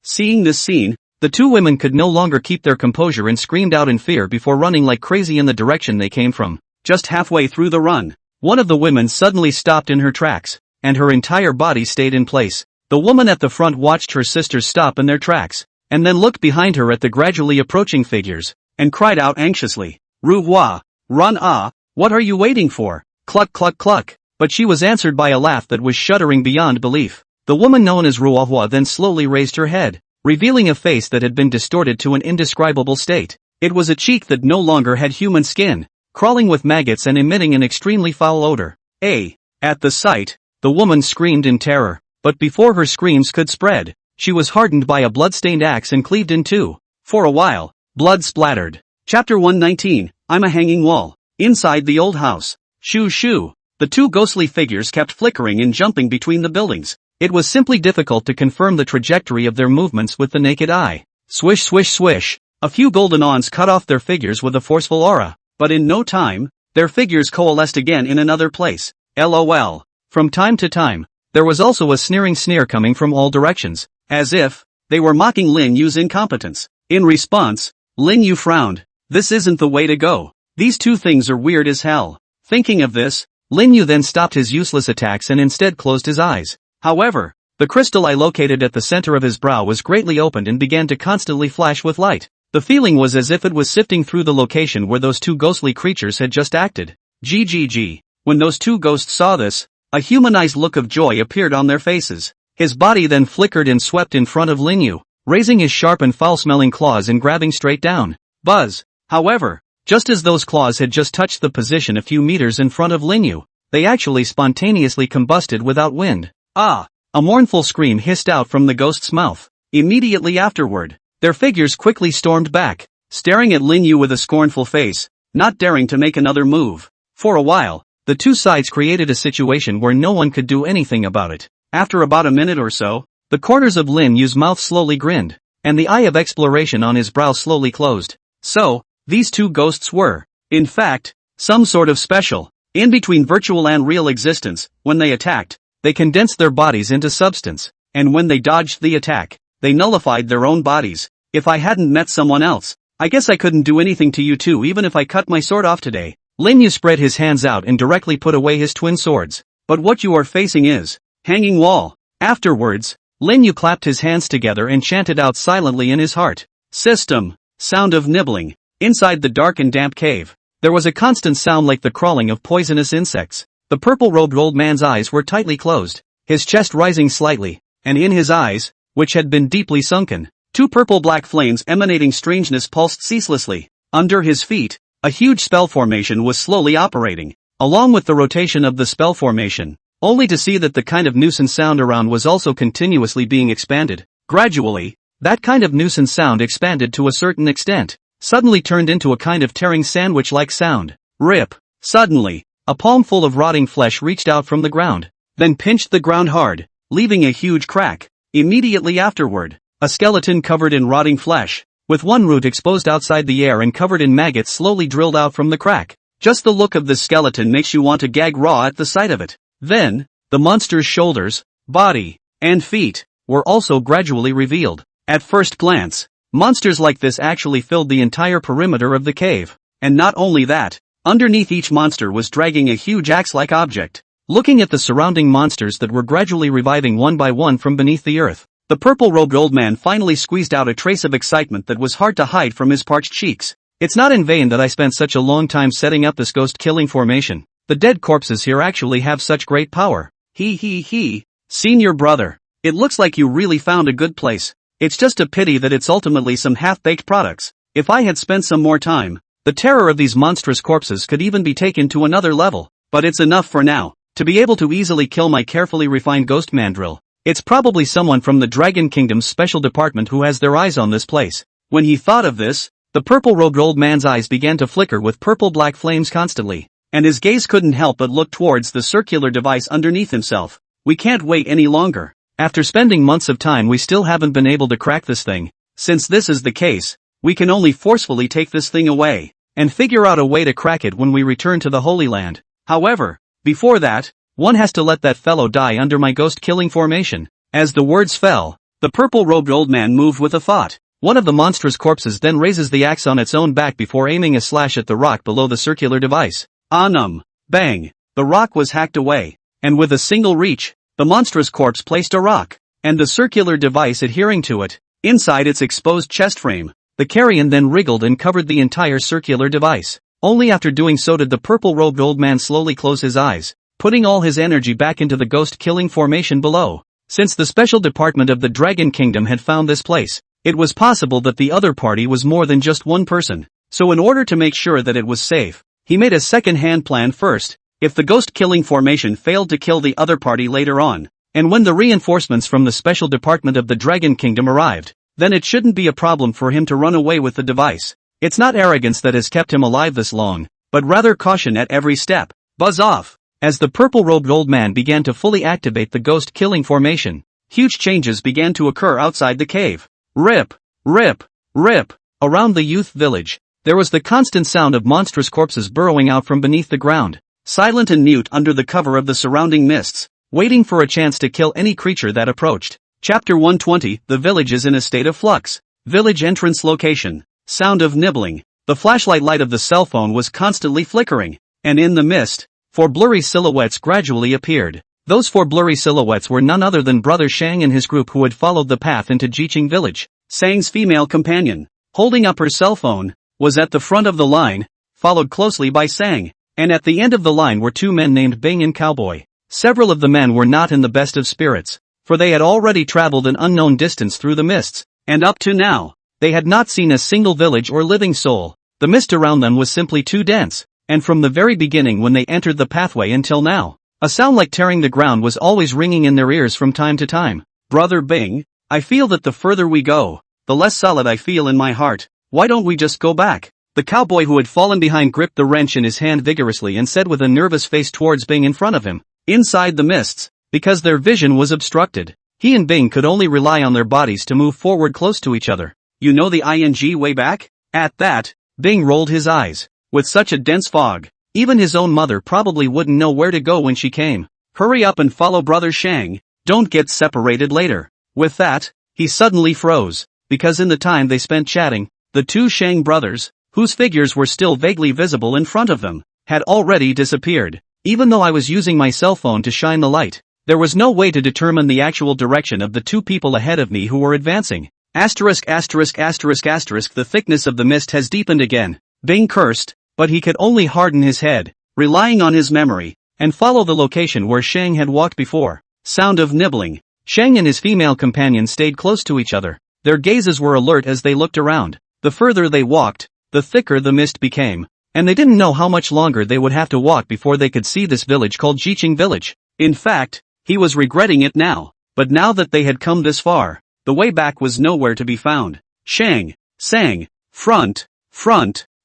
Seeing this scene, the 2 women could no longer keep their composure and screamed out in fear before running like crazy in the direction they came from. Just halfway through the run, one of the women suddenly stopped in her tracks, and her entire body stayed in place. The woman at the front watched her sisters stop in their tracks, and then looked behind her at the gradually approaching figures, and cried out anxiously, Ruhua, run what are you waiting for? Cluck cluck cluck. But she was answered by a laugh that was shuddering beyond belief. The woman known as Ruhua then slowly raised her head, revealing a face that had been distorted to an indescribable state. It was a cheek that no longer had human skin, crawling with maggots and emitting an extremely foul odor. At the sight, the woman screamed in terror, but before her screams could spread, she was hardened by a blood-stained axe and cleaved in 2. For a while, blood splattered. Chapter 119, I'm a hanging wall. Inside the old house. Shoo shoo. The two ghostly figures kept flickering and jumping between the buildings. It was simply difficult to confirm the trajectory of their movements with the naked eye. Swish swish swish. A few golden awns cut off their figures with a forceful aura, but in no time, their figures coalesced again in another place. LOL. From time to time, there was also a sneering sneer coming from all directions, as if they were mocking Lin Yu's incompetence. In response, Lin Yu frowned. This isn't the way to go. These two things are weird as hell. Thinking of this, Lin Yu then stopped his useless attacks and instead closed his eyes. However, the crystal eye located at the center of his brow was greatly opened and began to constantly flash with light. The feeling was as if it was sifting through the location where those two ghostly creatures had just acted. GGG. When those two ghosts saw this, a humanized look of joy appeared on their faces. His body then flickered and swept in front of Lin Yu, raising his sharp and foul-smelling claws and grabbing straight down. Buzz. However, just as those claws had just touched the position a few meters in front of Lin Yu, they actually spontaneously combusted without wind. Ah! A mournful scream hissed out from the ghost's mouth. Immediately afterward, their figures quickly stormed back, staring at Lin Yu with a scornful face, not daring to make another move. For a while, the two sides created a situation where no one could do anything about it. After about a minute or so, the corners of Lin Yu's mouth slowly grinned, and the eye of exploration on his brow slowly closed. So, these two ghosts were, in fact, some sort of special. In between virtual and real existence, when they attacked, they condensed their bodies into substance, and when they dodged the attack, they nullified their own bodies. If I hadn't met someone else, I guess I couldn't do anything to you two even if I cut my sword off today. Lin Yu spread his hands out and directly put away his twin swords. But what you are facing is hanging wall. Afterwards, Lin Yu clapped his hands together and chanted out silently in his heart. System. Sound of nibbling. Inside the dark and damp cave, there was a constant sound like the crawling of poisonous insects. The purple-robed old man's eyes were tightly closed, his chest rising slightly, and in his eyes, which had been deeply sunken, two purple-black flames emanating strangeness pulsed ceaselessly. Under his feet, a huge spell formation was slowly operating, along with the rotation of the spell formation, only to see that the kind of nuisance sound around was also continuously being expanded. Gradually, that kind of nuisance sound expanded to a certain extent, suddenly turned into a kind of tearing sandwich-like sound. Rip. Suddenly, a palm full of rotting flesh reached out from the ground, then pinched the ground hard, leaving a huge crack. Immediately afterward, a skeleton covered in rotting flesh, with one root exposed outside the air and covered in maggots slowly drilled out from the crack. Just the look of this skeleton makes you want to gag raw at the sight of it. Then, the monster's shoulders, body, and feet were also gradually revealed. At first glance, monsters like this actually filled the entire perimeter of the cave. And not only that, underneath each monster was dragging a huge axe-like object. Looking at the surrounding monsters that were gradually reviving one by one from beneath the earth, the purple-robed old man finally squeezed out a trace of excitement that was hard to hide from his parched cheeks. It's not in vain that I spent such a long time setting up this ghost-killing formation. The dead corpses here actually have such great power. He. Senior brother. It looks like you really found a good place. It's just a pity that it's ultimately some half-baked products. If I had spent some more time, the terror of these monstrous corpses could even be taken to another level. But it's enough for now. To be able to easily kill my carefully refined ghost mandrill, it's probably someone from the Dragon Kingdom's special department who has their eyes on this place. When he thought of this, the purple-robed old man's eyes began to flicker with purple-black flames constantly, and his gaze couldn't help but look towards the circular device underneath himself. We can't wait any longer. After spending months of time, we still haven't been able to crack this thing. Since this is the case, we can only forcefully take this thing away, and figure out a way to crack it when we return to the Holy Land. However, before that, one has to let that fellow die under my ghost-killing formation. As the words fell, the purple-robed old man moved with a thought. One of the monstrous corpses then raises the axe on its own back before aiming a slash at the rock below the circular device. Bang! The rock was hacked away, and with a single reach, the monstrous corpse placed a rock, and the circular device adhering to it, inside its exposed chest frame. The carrion then wriggled and covered the entire circular device. Only after doing so did the purple-robed old man slowly close his eyes, putting all his energy back into the ghost-killing formation below. Since the special department of the Dragon Kingdom had found this place, it was possible that the other party was more than just one person. So in order to make sure that it was safe, he made a second-hand plan first. If the ghost-killing formation failed to kill the other party later on, and when the reinforcements from the special department of the Dragon Kingdom arrived, then it shouldn't be a problem for him to run away with the device. It's not arrogance that has kept him alive this long, but rather caution at every step. Buzz off! As the purple-robed old man began to fully activate the ghost-killing formation, huge changes began to occur outside the cave. Rip! Rip! Rip! Around the youth village, there was the constant sound of monstrous corpses burrowing out from beneath the ground, silent and mute under the cover of the surrounding mists, waiting for a chance to kill any creature that approached. Chapter 120, The village is in a state of flux. Village entrance location. Sound of nibbling. The flashlight light of the cell phone was constantly flickering, and in the mist, 4 blurry silhouettes gradually appeared. Those 4 blurry silhouettes were none other than Brother Shang and his group who had followed the path into Jiqing village. Shang's female companion, holding up her cell phone, was at the front of the line, followed closely by Shang, and at the end of the line were 2 men named Bing and Cowboy. Several of the men were not in the best of spirits, for they had already traveled an unknown distance through the mists, and up to now, they had not seen a single village or living soul. The mist around them was simply too dense, and from the very beginning when they entered the pathway until now, a sound like tearing the ground was always ringing in their ears from time to time. Brother Bing, I feel that the further we go, the less solid I feel in my heart. Why don't we just go back? The cowboy who had fallen behind gripped the wrench in his hand vigorously and said with a nervous face towards Bing in front of him. Inside the mists, because their vision was obstructed, he and Bing could only rely on their bodies to move forward close to each other. You know the ing way back? At that, Bing rolled his eyes. With such a dense fog, even his own mother probably wouldn't know where to go when she came. Hurry up and follow Brother Shang, don't get separated later. With that, he suddenly froze, because in the time they spent chatting, the 2 Shang brothers, whose figures were still vaguely visible in front of them, had already disappeared. Even though I was using my cell phone to shine the light, there was no way to determine the actual direction of the 2 people ahead of me who were advancing. Asterisk asterisk asterisk asterisk The thickness of the mist has deepened again. Bing cursed, but he could only harden his head, relying on his memory, and follow the location where Shang had walked before. Sound of nibbling. Shang and his female companion stayed close to each other. Their gazes were alert as they looked around. The further they walked, the thicker the mist became, and they didn't know how much longer they would have to walk before they could see this village called Jiqing village. In fact, he was regretting it now, but now that they had come this far, the way back was nowhere to be found. Shang, Sang, front.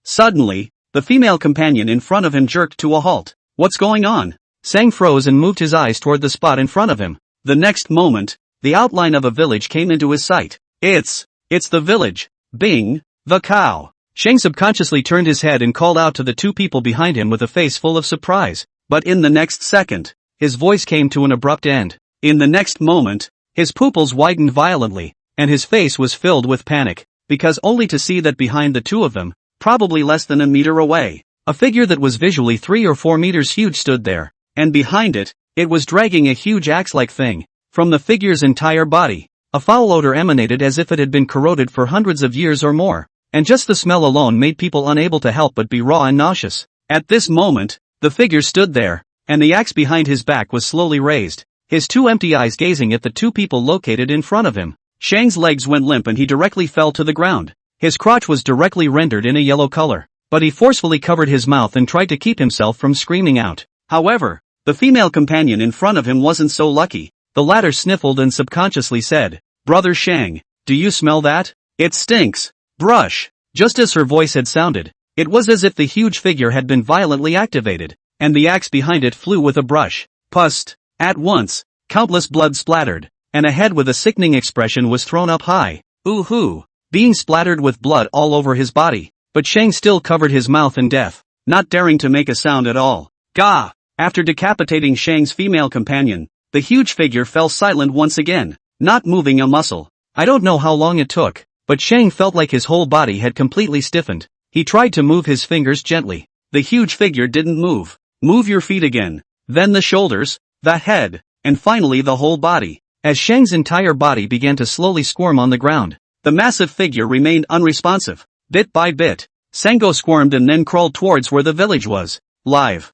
Suddenly, the female companion in front of him jerked to a halt. What's going on? Sang froze and moved his eyes toward the spot in front of him. The next moment, the outline of a village came into his sight. It's the village. Bing, the cow. Shang subconsciously turned his head and called out to the 2 people behind him with a face full of surprise. But in the next second, his voice came to an abrupt end. In the next moment, his pupils widened violently, and his face was filled with panic, because only to see that behind the 2 of them, probably less than a meter away, a figure that was visually 3 or 4 meters huge stood there, and behind it, it was dragging a huge axe-like thing. From the figure's entire body, a foul odor emanated as if it had been corroded for hundreds of years or more, and just the smell alone made people unable to help but be raw and nauseous. At this moment, the figure stood there, and the axe behind his back was slowly raised, his 2 empty eyes gazing at the 2 people located in front of him. Shang's legs went limp and he directly fell to the ground. His crotch was directly rendered in a yellow color, but he forcefully covered his mouth and tried to keep himself from screaming out. However, the female companion in front of him wasn't so lucky. The latter sniffled and subconsciously said, Brother Shang, do you smell that? It stinks. Brush. Just as her voice had sounded, it was as if the huge figure had been violently activated, and the axe behind it flew with a brush. Pust. At once, countless blood splattered, and a head with a sickening expression was thrown up high. Ooh-hoo. Being splattered with blood all over his body, but Shang still covered his mouth in death, not daring to make a sound at all. Gah! After decapitating Shang's female companion, the huge figure fell silent once again, not moving a muscle. I don't know how long it took, but Shang felt like his whole body had completely stiffened. He tried to move his fingers gently. The huge figure didn't move. Move your feet again. Then the shoulders, the head, and finally the whole body. As Shang's entire body began to slowly squirm on the ground, the massive figure remained unresponsive. Bit by bit, Sango squirmed and then crawled towards where the village was. Alive.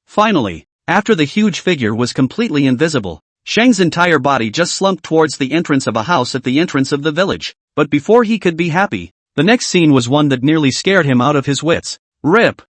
Finally, after the huge figure was completely invisible, Shang's entire body just slumped towards the entrance of a house at the entrance of the village. But before he could be happy, the next scene was one that nearly scared him out of his wits. Rip,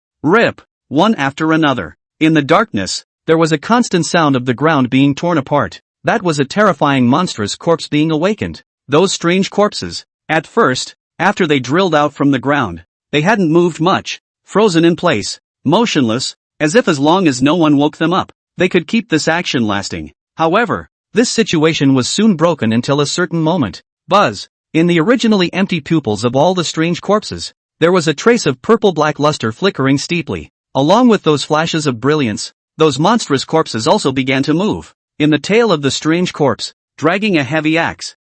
one after another. In the darkness, there was a constant sound of the ground being torn apart. That was a terrifying monstrous corpse being awakened. Those strange corpses. At first, After they drilled out from the ground, they hadn't moved much, frozen in place, motionless, as if as long as no one woke them up, they could keep this action lasting. However, this situation was soon broken until a certain moment. Buzz! In the originally empty pupils of all the strange corpses, there was a trace of purple-black luster flickering steeply. Along with those flashes of brilliance, those monstrous corpses also began to move. In the tail of the strange corpse, dragging a heavy axe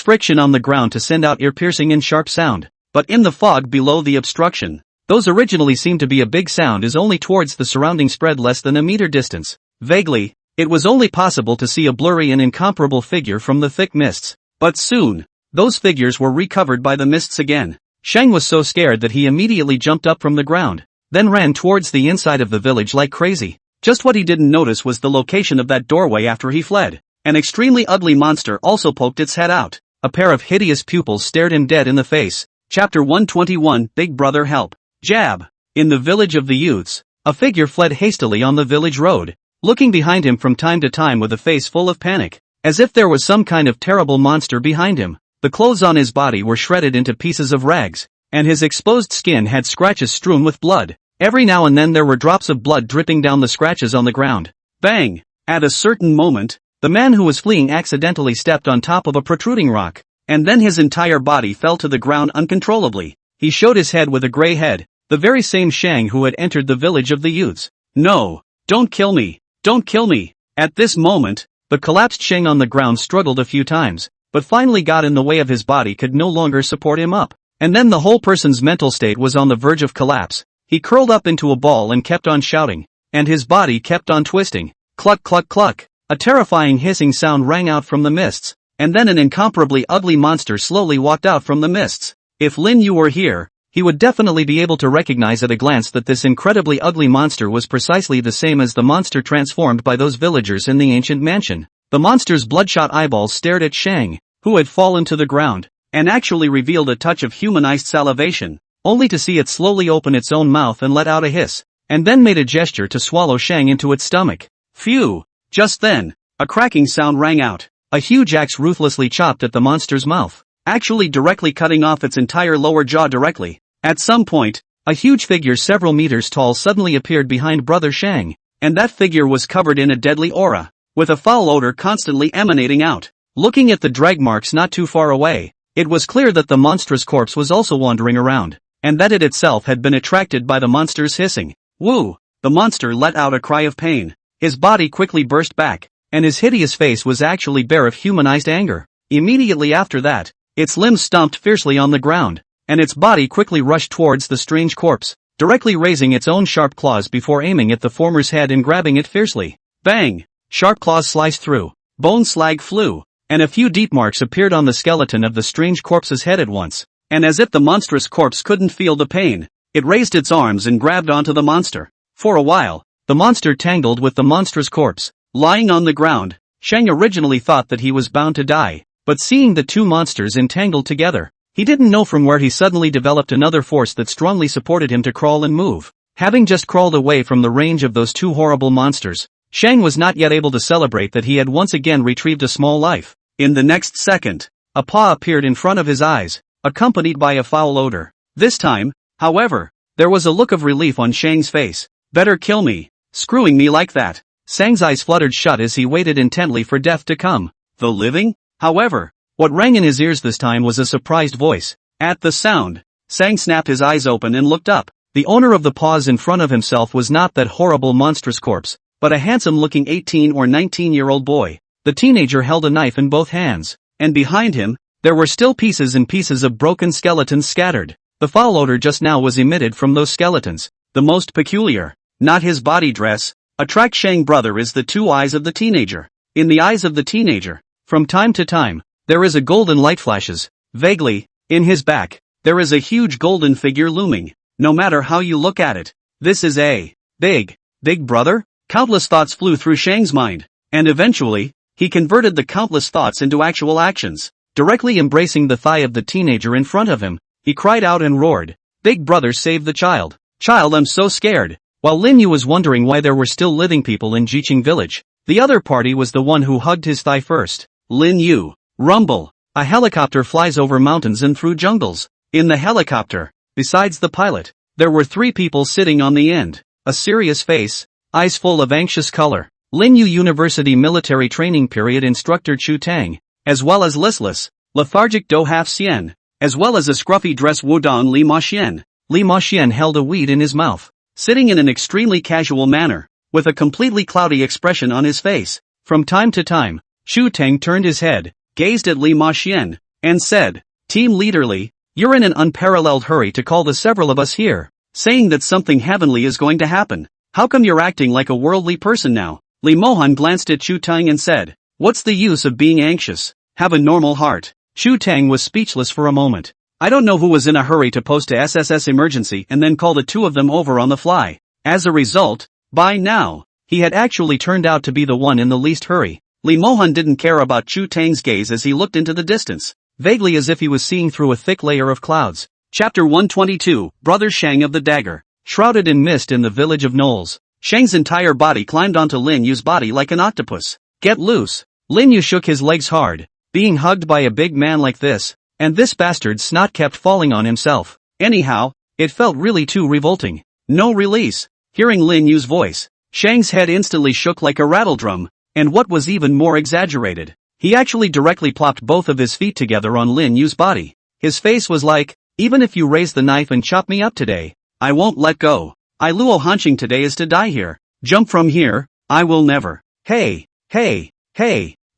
friction on the ground to send out ear-piercing and sharp sound. But in the fog below the obstruction, those originally seemed to be a big sound is only towards the surrounding spread less than a meter distance. Vaguely, it was only possible to see a blurry and incomparable figure from the thick mists. But soon, those figures were recovered by the mists again. Shang was so scared that he immediately jumped up from the ground, then ran towards the inside of the village like crazy. Just what he didn't notice was the location of that doorway after he fled. An extremely ugly monster also poked its head out. A pair of hideous pupils stared him dead in the face. Chapter 121, Big Brother Help. Jab. In the village of the youths, a figure fled hastily on the village road, looking behind him from time to time with a face full of panic, as if there was some kind of terrible monster behind him. The clothes on his body were shredded into pieces of rags, and his exposed skin had scratches strewn with blood. Every now and then there were drops of blood dripping down the scratches on the ground. Bang! At a certain moment, the man who was fleeing accidentally stepped on top of a protruding rock, and then his entire body fell to the ground uncontrollably. He showed his head with a gray head, the very same Shang who had entered the village of the youths. No! Don't kill me! Don't kill me! At this moment, the collapsed Shang on the ground struggled a few times, but finally got in the way of his body could no longer support him up. And then the whole person's mental state was on the verge of collapse. He curled up into a ball and kept on shouting, and his body kept on twisting. Cluck cluck cluck! A terrifying hissing sound rang out from the mists, and then an incomparably ugly monster slowly walked out from the mists. If Lin Yu were here, he would definitely be able to recognize at a glance that this incredibly ugly monster was precisely the same as the monster transformed by those villagers in the ancient mansion. The monster's bloodshot eyeballs stared at Shang, who had fallen to the ground, and actually revealed a touch of humanized salivation, only to see it slowly open its own mouth and let out a hiss, and then made a gesture to swallow Shang into its stomach. Phew! Just then, a cracking sound rang out. A huge axe ruthlessly chopped at the monster's mouth, actually directly cutting off its entire lower jaw directly. At some point, a huge figure several meters tall suddenly appeared behind Brother Shang, and that figure was covered in a deadly aura, with a foul odor constantly emanating out. Looking at the drag marks not too far away, it was clear that the monstrous corpse was also wandering around, and that it itself had been attracted by the monster's hissing. Woo! The monster let out a cry of pain. His body quickly burst back, and his hideous face was actually bare of humanized anger. Immediately after that, its limbs stomped fiercely on the ground, and its body quickly rushed towards the strange corpse, directly raising its own sharp claws before aiming at the former's head and grabbing it fiercely. Bang! Sharp claws sliced through, bone slag flew, and a few deep marks appeared on the skeleton of the strange corpse's head at once, and as if the monstrous corpse couldn't feel the pain, it raised its arms and grabbed onto the monster. For a while, the monster tangled with the monstrous corpse. Lying on the ground, Shang originally thought that he was bound to die, but seeing the two monsters entangled together, he didn't know from where he suddenly developed another force that strongly supported him to crawl and move. Having just crawled away from the range of those two horrible monsters, Shang was not yet able to celebrate that he had once again retrieved a small life. In the next second, a paw appeared in front of his eyes, accompanied by a foul odor. This time, however, there was a look of relief on Shang's face. Better kill me, screwing me like that. Shang's eyes fluttered shut as he waited intently for death to come. The living? However, what rang in his ears this time was a surprised voice. At the sound, Shang snapped his eyes open and looked up. The owner of the paws in front of himself was not that horrible monstrous corpse, but a handsome-looking 18 or 19-year-old boy. The teenager held a knife in both hands, and behind him, there were still pieces and pieces of broken skeletons scattered. The foul odor just now was emitted from those skeletons. The most peculiar, not his body dress, attract Shang brother is the two eyes of the teenager. In the eyes of the teenager, from time to time, there is a golden light flashes. Vaguely, in his back, there is a huge golden figure looming. No matter how you look at it, this is a big brother? Countless thoughts flew through Shang's mind, and eventually, he converted the countless thoughts into actual actions. Directly embracing the thigh of the teenager in front of him, he cried out and roared, "Big brother, save the child! Child, I'm so scared!" While Lin Yu was wondering why there were still living people in Jiqing village, the other party was the one who hugged his thigh first. Lin Yu. Rumble. A helicopter flies over mountains and through jungles. In the helicopter, besides the pilot, there were 3 people sitting on the end. A serious face, eyes full of anxious color. Linyu University military training period instructor Chu Tang, as well as listless, lethargic Do Half Xian, as well as a scruffy dress Wudong Li Ma Xian. Li Ma Xian held a weed in his mouth, sitting in an extremely casual manner, with a completely cloudy expression on his face. From time to time, Chu Tang turned his head, gazed at Li Ma Xian, and said, "Team Leader Li, you're in an unparalleled hurry to call the several of us here, saying that something heavenly is going to happen. How come you're acting like a worldly person now?" Li Mohan glanced at Chu Tang and said, "What's the use of being anxious? Have a normal heart." Chu Tang was speechless for a moment. I don't know who was in a hurry to post a SSS emergency and then call the 2 of them over on the fly. As a result, by now, he had actually turned out to be the one in the least hurry. Li Mohan didn't care about Chu Tang's gaze as he looked into the distance, vaguely as if he was seeing through a thick layer of clouds. Chapter 122, Brother Shang of the Dagger. Shrouded in mist in the village of Knowles, Shang's entire body climbed onto Lin Yu's body like an octopus. "Get loose." Lin Yu shook his legs hard, being hugged by a big man like this, and this bastard's snot kept falling on himself. Anyhow, it felt really too revolting. No release. Hearing Lin Yu's voice, Shang's head instantly shook like a rattledrum, and what was even more exaggerated, he actually directly plopped both of his feet together on Lin Yu's body. His face was like, "Even if you raise the knife and chop me up today, I won't let go. I Luo Hanqing today is to die here. Jump from here, I will never." Hey,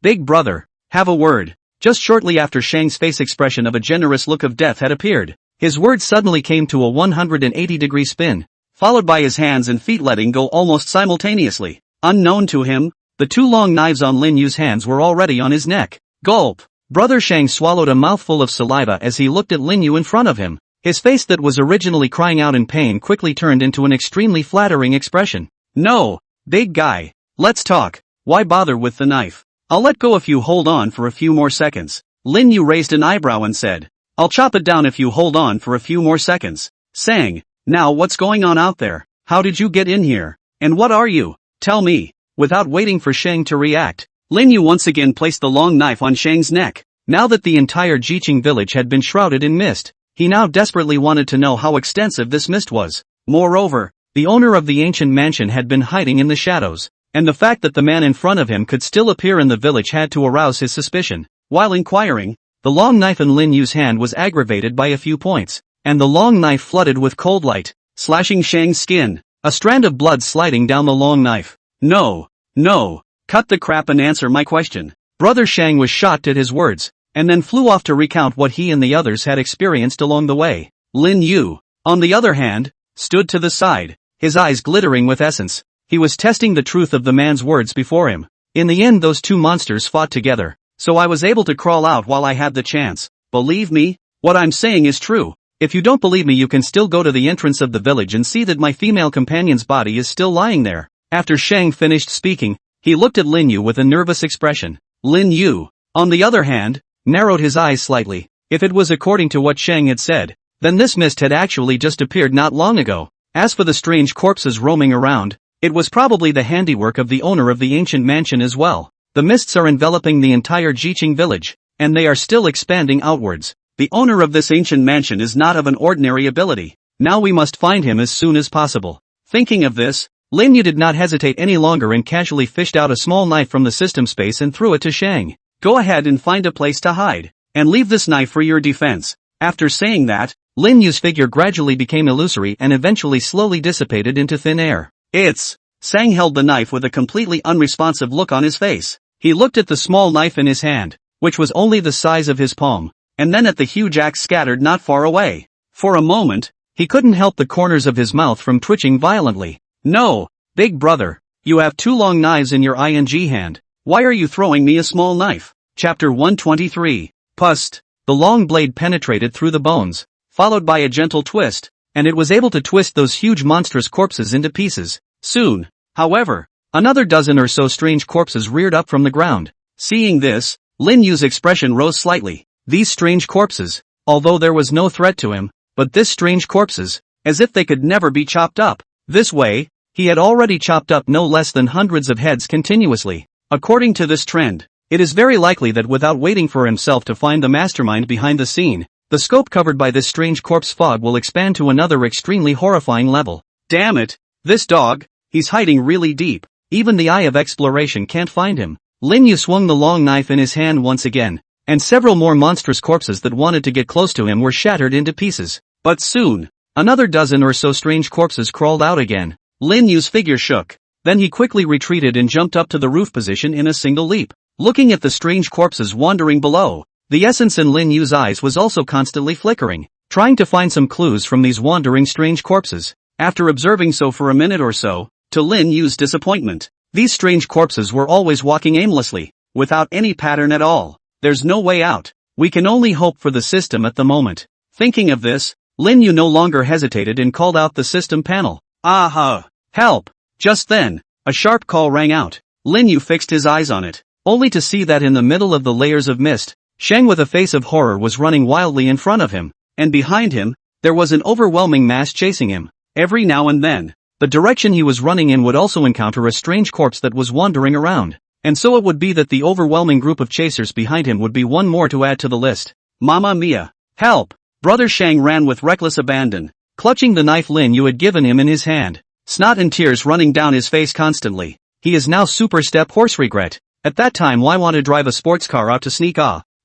big brother, have a word. Just shortly after Shang's face expression of a generous look of death had appeared, his words suddenly came to a 180-degree spin, followed by his hands and feet letting go almost simultaneously. Unknown to him, the 2 long knives on Lin Yu's hands were already on his neck. Gulp. Brother Shang swallowed a mouthful of saliva as he looked at Lin Yu in front of him. His face that was originally crying out in pain quickly turned into an extremely flattering expression. "No, big guy, let's talk. Why bother with the knife? I'll let go if you hold on for a few more seconds." Lin Yu raised an eyebrow and said, "I'll chop it down if you hold on for a few more seconds." "Sang, now what's going on out there? How did you get in here? And what are you? Tell me." Without waiting for Shang to react, Lin Yu once again placed the long knife on Shang's neck. Now that the entire Jiqing village had been shrouded in mist, he now desperately wanted to know how extensive this mist was. Moreover, the owner of the ancient mansion had been hiding in the shadows, and the fact that the man in front of him could still appear in the village had to arouse his suspicion. While inquiring, the long knife in Lin Yu's hand was aggravated by a few points, and the long knife flooded with cold light, slashing Shang's skin, a strand of blood sliding down the long knife. No, cut the crap and answer my question." Brother Shang was shocked at his words, and then flew off to recount what he and the others had experienced along the way. Lin Yu, on the other hand, stood to the side, his eyes glittering with essence. He was testing the truth of the man's words before him. In the end those 2 monsters fought together, so I was able to crawl out while I had the chance. Believe me, what I'm saying is true. If you don't believe me you can still go to the entrance of the village and see that my female companion's body is still lying there. After Shang finished speaking, he looked at Lin Yu with a nervous expression. Lin Yu, on the other hand, narrowed his eyes slightly. If it was according to what Shang had said, then this mist had actually just appeared not long ago. As for the strange corpses roaming around, it was probably the handiwork of the owner of the ancient mansion as well. The mists are enveloping the entire Jiqing village, and they are still expanding outwards. The owner of this ancient mansion is not of an ordinary ability. Now we must find him as soon as possible. Thinking of this, Lin Yu did not hesitate any longer and casually fished out a small knife from the system space and threw it to Shang. "Go ahead and find a place to hide, and leave this knife for your defense." After saying that, Lin Yu's figure gradually became illusory and eventually slowly dissipated into thin air. Sang held the knife with a completely unresponsive look on his face. He looked at the small knife in his hand, which was only the size of his palm, and then at the huge axe scattered not far away. For a moment, he couldn't help the corners of his mouth from twitching violently. "No, big brother, you have 2 long knives in your ing hand. Why are you throwing me a small knife?" Chapter 123. Pust. The long blade penetrated through the bones, followed by a gentle twist, and it was able to twist those huge monstrous corpses into pieces. Soon, however, another dozen or so strange corpses reared up from the ground. Seeing this, Lin Yu's expression rose slightly. These strange corpses, although there was no threat to him, but this strange corpses, as if they could never be chopped up. This way, he had already chopped up no less than hundreds of heads continuously. According to this trend, it is very likely that without waiting for himself to find the mastermind behind the scene, The scope covered by this strange corpse fog will expand to another extremely horrifying level. Damn it! This dog, he's hiding really deep. Even the eye of exploration can't find him. Lin Yu swung the long knife in his hand once again, and several more monstrous corpses that wanted to get close to him were shattered into pieces. But soon, another dozen or so strange corpses crawled out again. Lin Yu's figure shook. Then he quickly retreated and jumped up to the roof position in a single leap. Looking at the strange corpses wandering below, the essence in Lin Yu's eyes was also constantly flickering, trying to find some clues from these wandering strange corpses. After observing so for a minute or so, to Lin Yu's disappointment, these strange corpses were always walking aimlessly, without any pattern at all. There's no way out. We can only hope for the system at the moment. Thinking of this, Lin Yu no longer hesitated and called out the system panel. Aha! Help! Just then, a sharp call rang out. Lin Yu fixed his eyes on it, only to see that in the middle of the layers of mist, Shang with a face of horror was running wildly in front of him, and behind him, there was an overwhelming mass chasing him. Every now and then, the direction he was running in would also encounter a strange corpse that was wandering around, and so it would be that the overwhelming group of chasers behind him would be one more to add to the list. Mamma mia! Help! Brother Shang ran with reckless abandon, clutching the knife Lin Yu had given him in his hand, snot and tears running down his face constantly. He is now super step horse regret. At that time why want to drive a sports car out to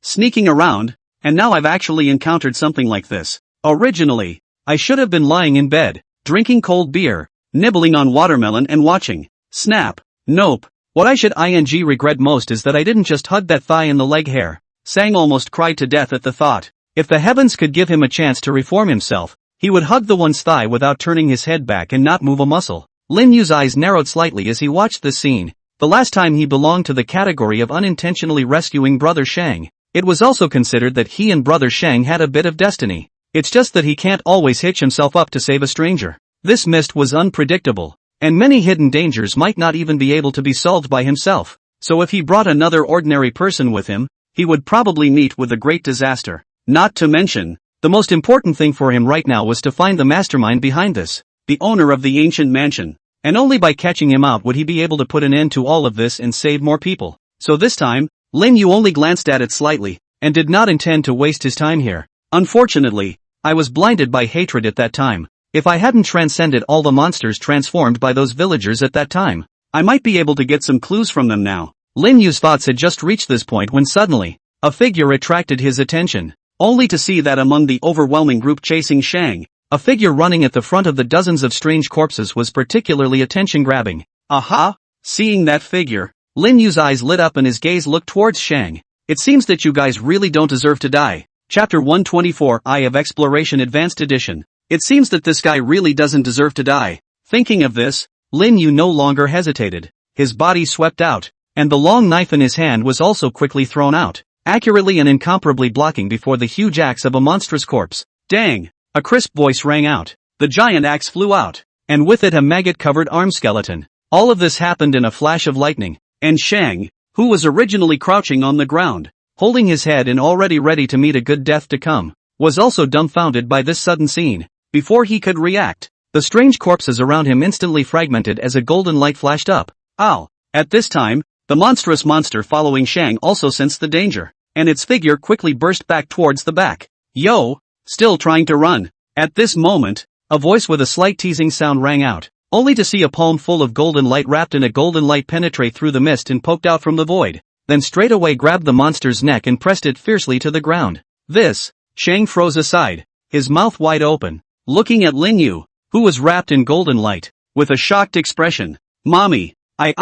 sneaking around, and now I've actually encountered something like this. Originally, I should have been lying in bed, drinking cold beer, nibbling on watermelon and watching. Snap. Nope. What I should regret most is that I didn't just hug that thigh and the leg hair. Sang almost cried to death at the thought. If the heavens could give him a chance to reform himself, he would hug the one's thigh without turning his head back and not move a muscle. Lin Yu's eyes narrowed slightly as he watched this scene. The last time he belonged to the category of unintentionally rescuing Brother Shang. It was also considered that he and Brother Shang had a bit of destiny. It's just that he can't always hitch himself up to save a stranger. This mist was unpredictable, and many hidden dangers might not even be able to be solved by himself. So if he brought another ordinary person with him, he would probably meet with a great disaster. Not to mention, the most important thing for him right now was to find the mastermind behind this, the owner of the ancient mansion. And only by catching him out would he be able to put an end to all of this and save more people. So this time, Lin Yu only glanced at it slightly, and did not intend to waste his time here. Unfortunately, I was blinded by hatred at that time. If I hadn't transcended all the monsters transformed by those villagers at that time, I might be able to get some clues from them now. Lin Yu's thoughts had just reached this point when suddenly, a figure attracted his attention, only to see that among the overwhelming group chasing Shang, a figure running at the front of the dozens of strange corpses was particularly attention-grabbing. Aha! Seeing that figure, Lin Yu's eyes lit up and his gaze looked towards Shang. It seems that you guys really don't deserve to die. Chapter 124 Eye of Exploration Advanced Edition. It seems that this guy really doesn't deserve to die. Thinking of this, Lin Yu no longer hesitated. His body swept out, and the long knife in his hand was also quickly thrown out, accurately and incomparably blocking before the huge axe of a monstrous corpse. Dang! A crisp voice rang out. The giant axe flew out, and with it a maggot-covered arm skeleton. All of this happened in a flash of lightning, and Shang, who was originally crouching on the ground, holding his head and already ready to meet a good death to come, was also dumbfounded by this sudden scene. Before he could react, the strange corpses around him instantly fragmented as a golden light flashed up. Ow! At this time, the monstrous monster following Shang also sensed the danger, and its figure quickly burst back towards the back. Yo! Still trying to run. At this moment, a voice with a slight teasing sound rang out, only to see a palm full of golden light wrapped in a golden light penetrate through the mist and poked out from the void, then straight away grabbed the monster's neck and pressed it fiercely to the ground. This, Shang froze aside, his mouth wide open, looking at Lin Yu, who was wrapped in golden light, with a shocked expression. Mommy, I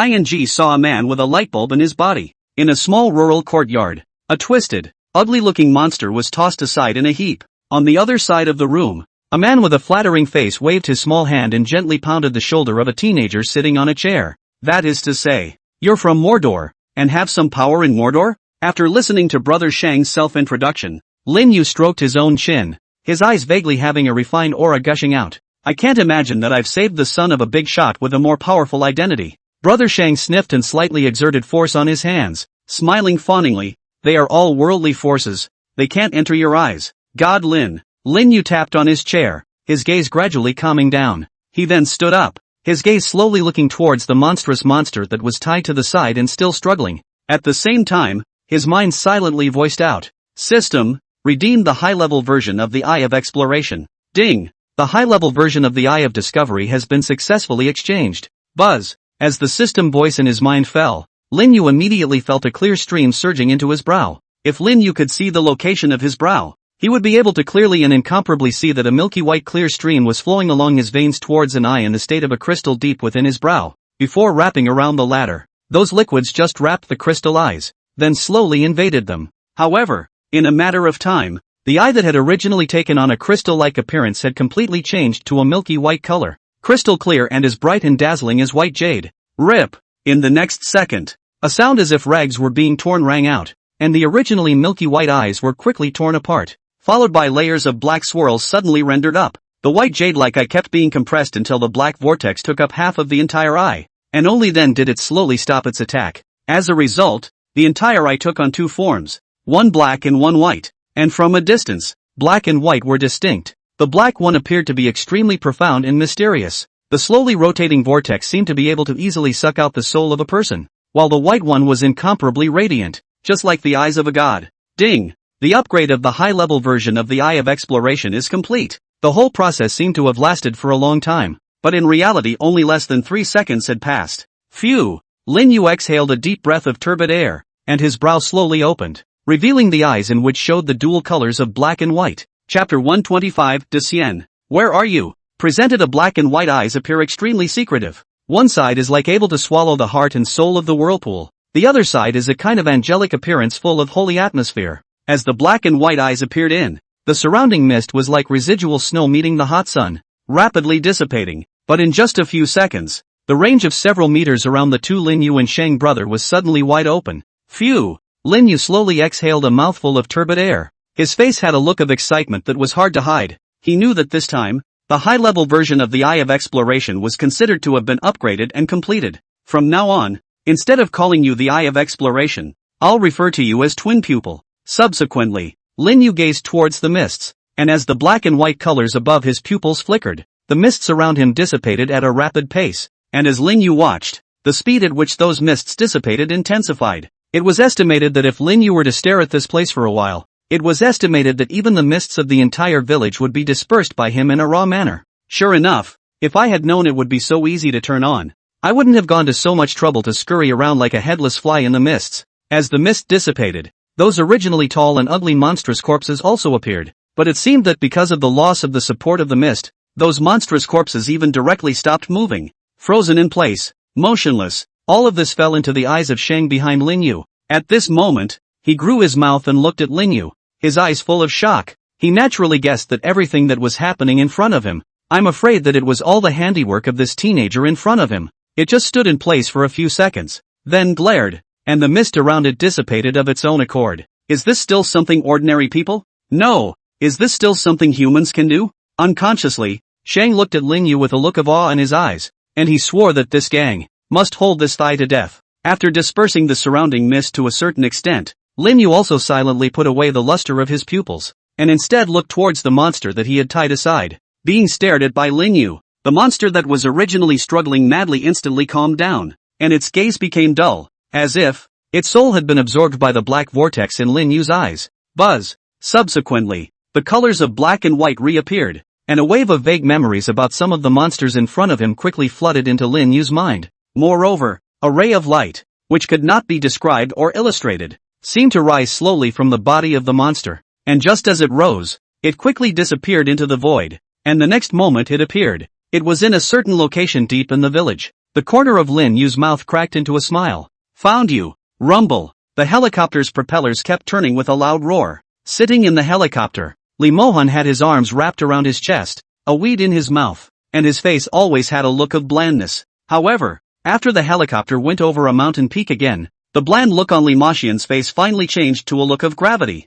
saw a man with a light bulb in his body, in a small rural courtyard. A twisted, ugly-looking monster was tossed aside in a heap. On the other side of the room, a man with a flattering face waved his small hand and gently pounded the shoulder of a teenager sitting on a chair. That is to say, you're from Mordor, and have some power in Mordor? After listening to Brother Shang's self-introduction, Lin Yu stroked his own chin, his eyes vaguely having a refined aura gushing out. I can't imagine that I've saved the son of a big shot with a more powerful identity. Brother Shang sniffed and slightly exerted force on his hands, smiling fawningly. They are all worldly forces. They can't enter your eyes. God Lin Yu tapped on his chair, his gaze gradually calming down. He then stood up, his gaze slowly looking towards the monstrous monster that was tied to the side and still struggling. At the same time, his mind silently voiced out, System, redeemed the high-level version of the Eye of Exploration. Ding! The high-level version of the Eye of Discovery has been successfully exchanged. Buzz! As the system voice in his mind fell, Lin Yu immediately felt a clear stream surging into his brow. If Lin Yu could see the location of his brow, he would be able to clearly and incomparably see that a milky white clear stream was flowing along his veins towards an eye in the state of a crystal deep within his brow, before wrapping around the latter. Those liquids just wrapped the crystal eyes, then slowly invaded them. However, in a matter of time, the eye that had originally taken on a crystal-like appearance had completely changed to a milky white color, crystal clear and as bright and dazzling as white jade. Rip! In the next second, a sound as if rags were being torn rang out, and the originally milky white eyes were quickly torn apart, followed by layers of black swirls suddenly rendered up. The white jade-like eye kept being compressed until the black vortex took up half of the entire eye, and only then did it slowly stop its attack. As a result, the entire eye took on two forms, one black and one white, and from a distance, black and white were distinct. The black one appeared to be extremely profound and mysterious. The slowly rotating vortex seemed to be able to easily suck out the soul of a person, while the white one was incomparably radiant, just like the eyes of a god. Ding! The upgrade of the high-level version of the Eye of Exploration is complete. The whole process seemed to have lasted for a long time, but in reality only less than 3 seconds had passed. Phew! Lin Yu exhaled a deep breath of turbid air, and his brow slowly opened, revealing the eyes in which showed the dual colors of black and white. Chapter 125, De Xian. Where are you? Presented a black and white eyes appear extremely secretive. One side is like able to swallow the heart and soul of the whirlpool. The other side is a kind of angelic appearance full of holy atmosphere. As the black and white eyes appeared in, the surrounding mist was like residual snow meeting the hot sun, rapidly dissipating, but in just a few seconds, the range of several meters around the two Lin Yu and Shang brother was suddenly wide open. Phew! Lin Yu slowly exhaled a mouthful of turbid air. His face had a look of excitement that was hard to hide. He knew that this time, the high-level version of the Eye of Exploration was considered to have been upgraded and completed. From now on, instead of calling you the Eye of Exploration, I'll refer to you as Twin Pupil. Subsequently, Lin Yu gazed towards the mists, and as the black and white colors above his pupils flickered, the mists around him dissipated at a rapid pace, and as Lin Yu watched, the speed at which those mists dissipated intensified. It was estimated that if Lin Yu were to stare at this place for a while, it was estimated that even the mists of the entire village would be dispersed by him in a raw manner. Sure enough, if I had known it would be so easy to turn on, I wouldn't have gone to so much trouble to scurry around like a headless fly in the mists. As the mist dissipated, those originally tall and ugly monstrous corpses also appeared, but it seemed that because of the loss of the support of the mist, those monstrous corpses even directly stopped moving, frozen in place, motionless. All of this fell into the eyes of Shang behind Lin Yu. At this moment, he grew his mouth and looked at Lin Yu, his eyes full of shock. He naturally guessed that everything that was happening in front of him, I'm afraid that it was all the handiwork of this teenager in front of him. It just stood in place for a few seconds, then glared, and the mist around it dissipated of its own accord. Is this still something ordinary people? No. Is this still something humans can do? Unconsciously, Shang looked at Lin Yu with a look of awe in his eyes, and he swore that this gang must hold this thigh to death. After dispersing the surrounding mist to a certain extent, Lin Yu also silently put away the luster of his pupils, and instead looked towards the monster that he had tied aside. Being stared at by Lin Yu, the monster that was originally struggling madly instantly calmed down, and its gaze became dull, as if its soul had been absorbed by the black vortex in Lin Yu's eyes. Buzz. Subsequently, the colors of black and white reappeared, and a wave of vague memories about some of the monsters in front of him quickly flooded into Lin Yu's mind. Moreover, a ray of light, which could not be described or illustrated, seemed to rise slowly from the body of the monster, and just as it rose, it quickly disappeared into the void, and the next moment it appeared. It was in a certain location deep in the village. The corner of Lin Yu's mouth cracked into a smile. Found you. Rumble. The helicopter's propellers kept turning with a loud roar. Sitting in the helicopter, Li Mohan had his arms wrapped around his chest, a weed in his mouth, and his face always had a look of blandness. However, after the helicopter went over a mountain peak again, the bland look on Li Maxian's face finally changed to a look of gravity.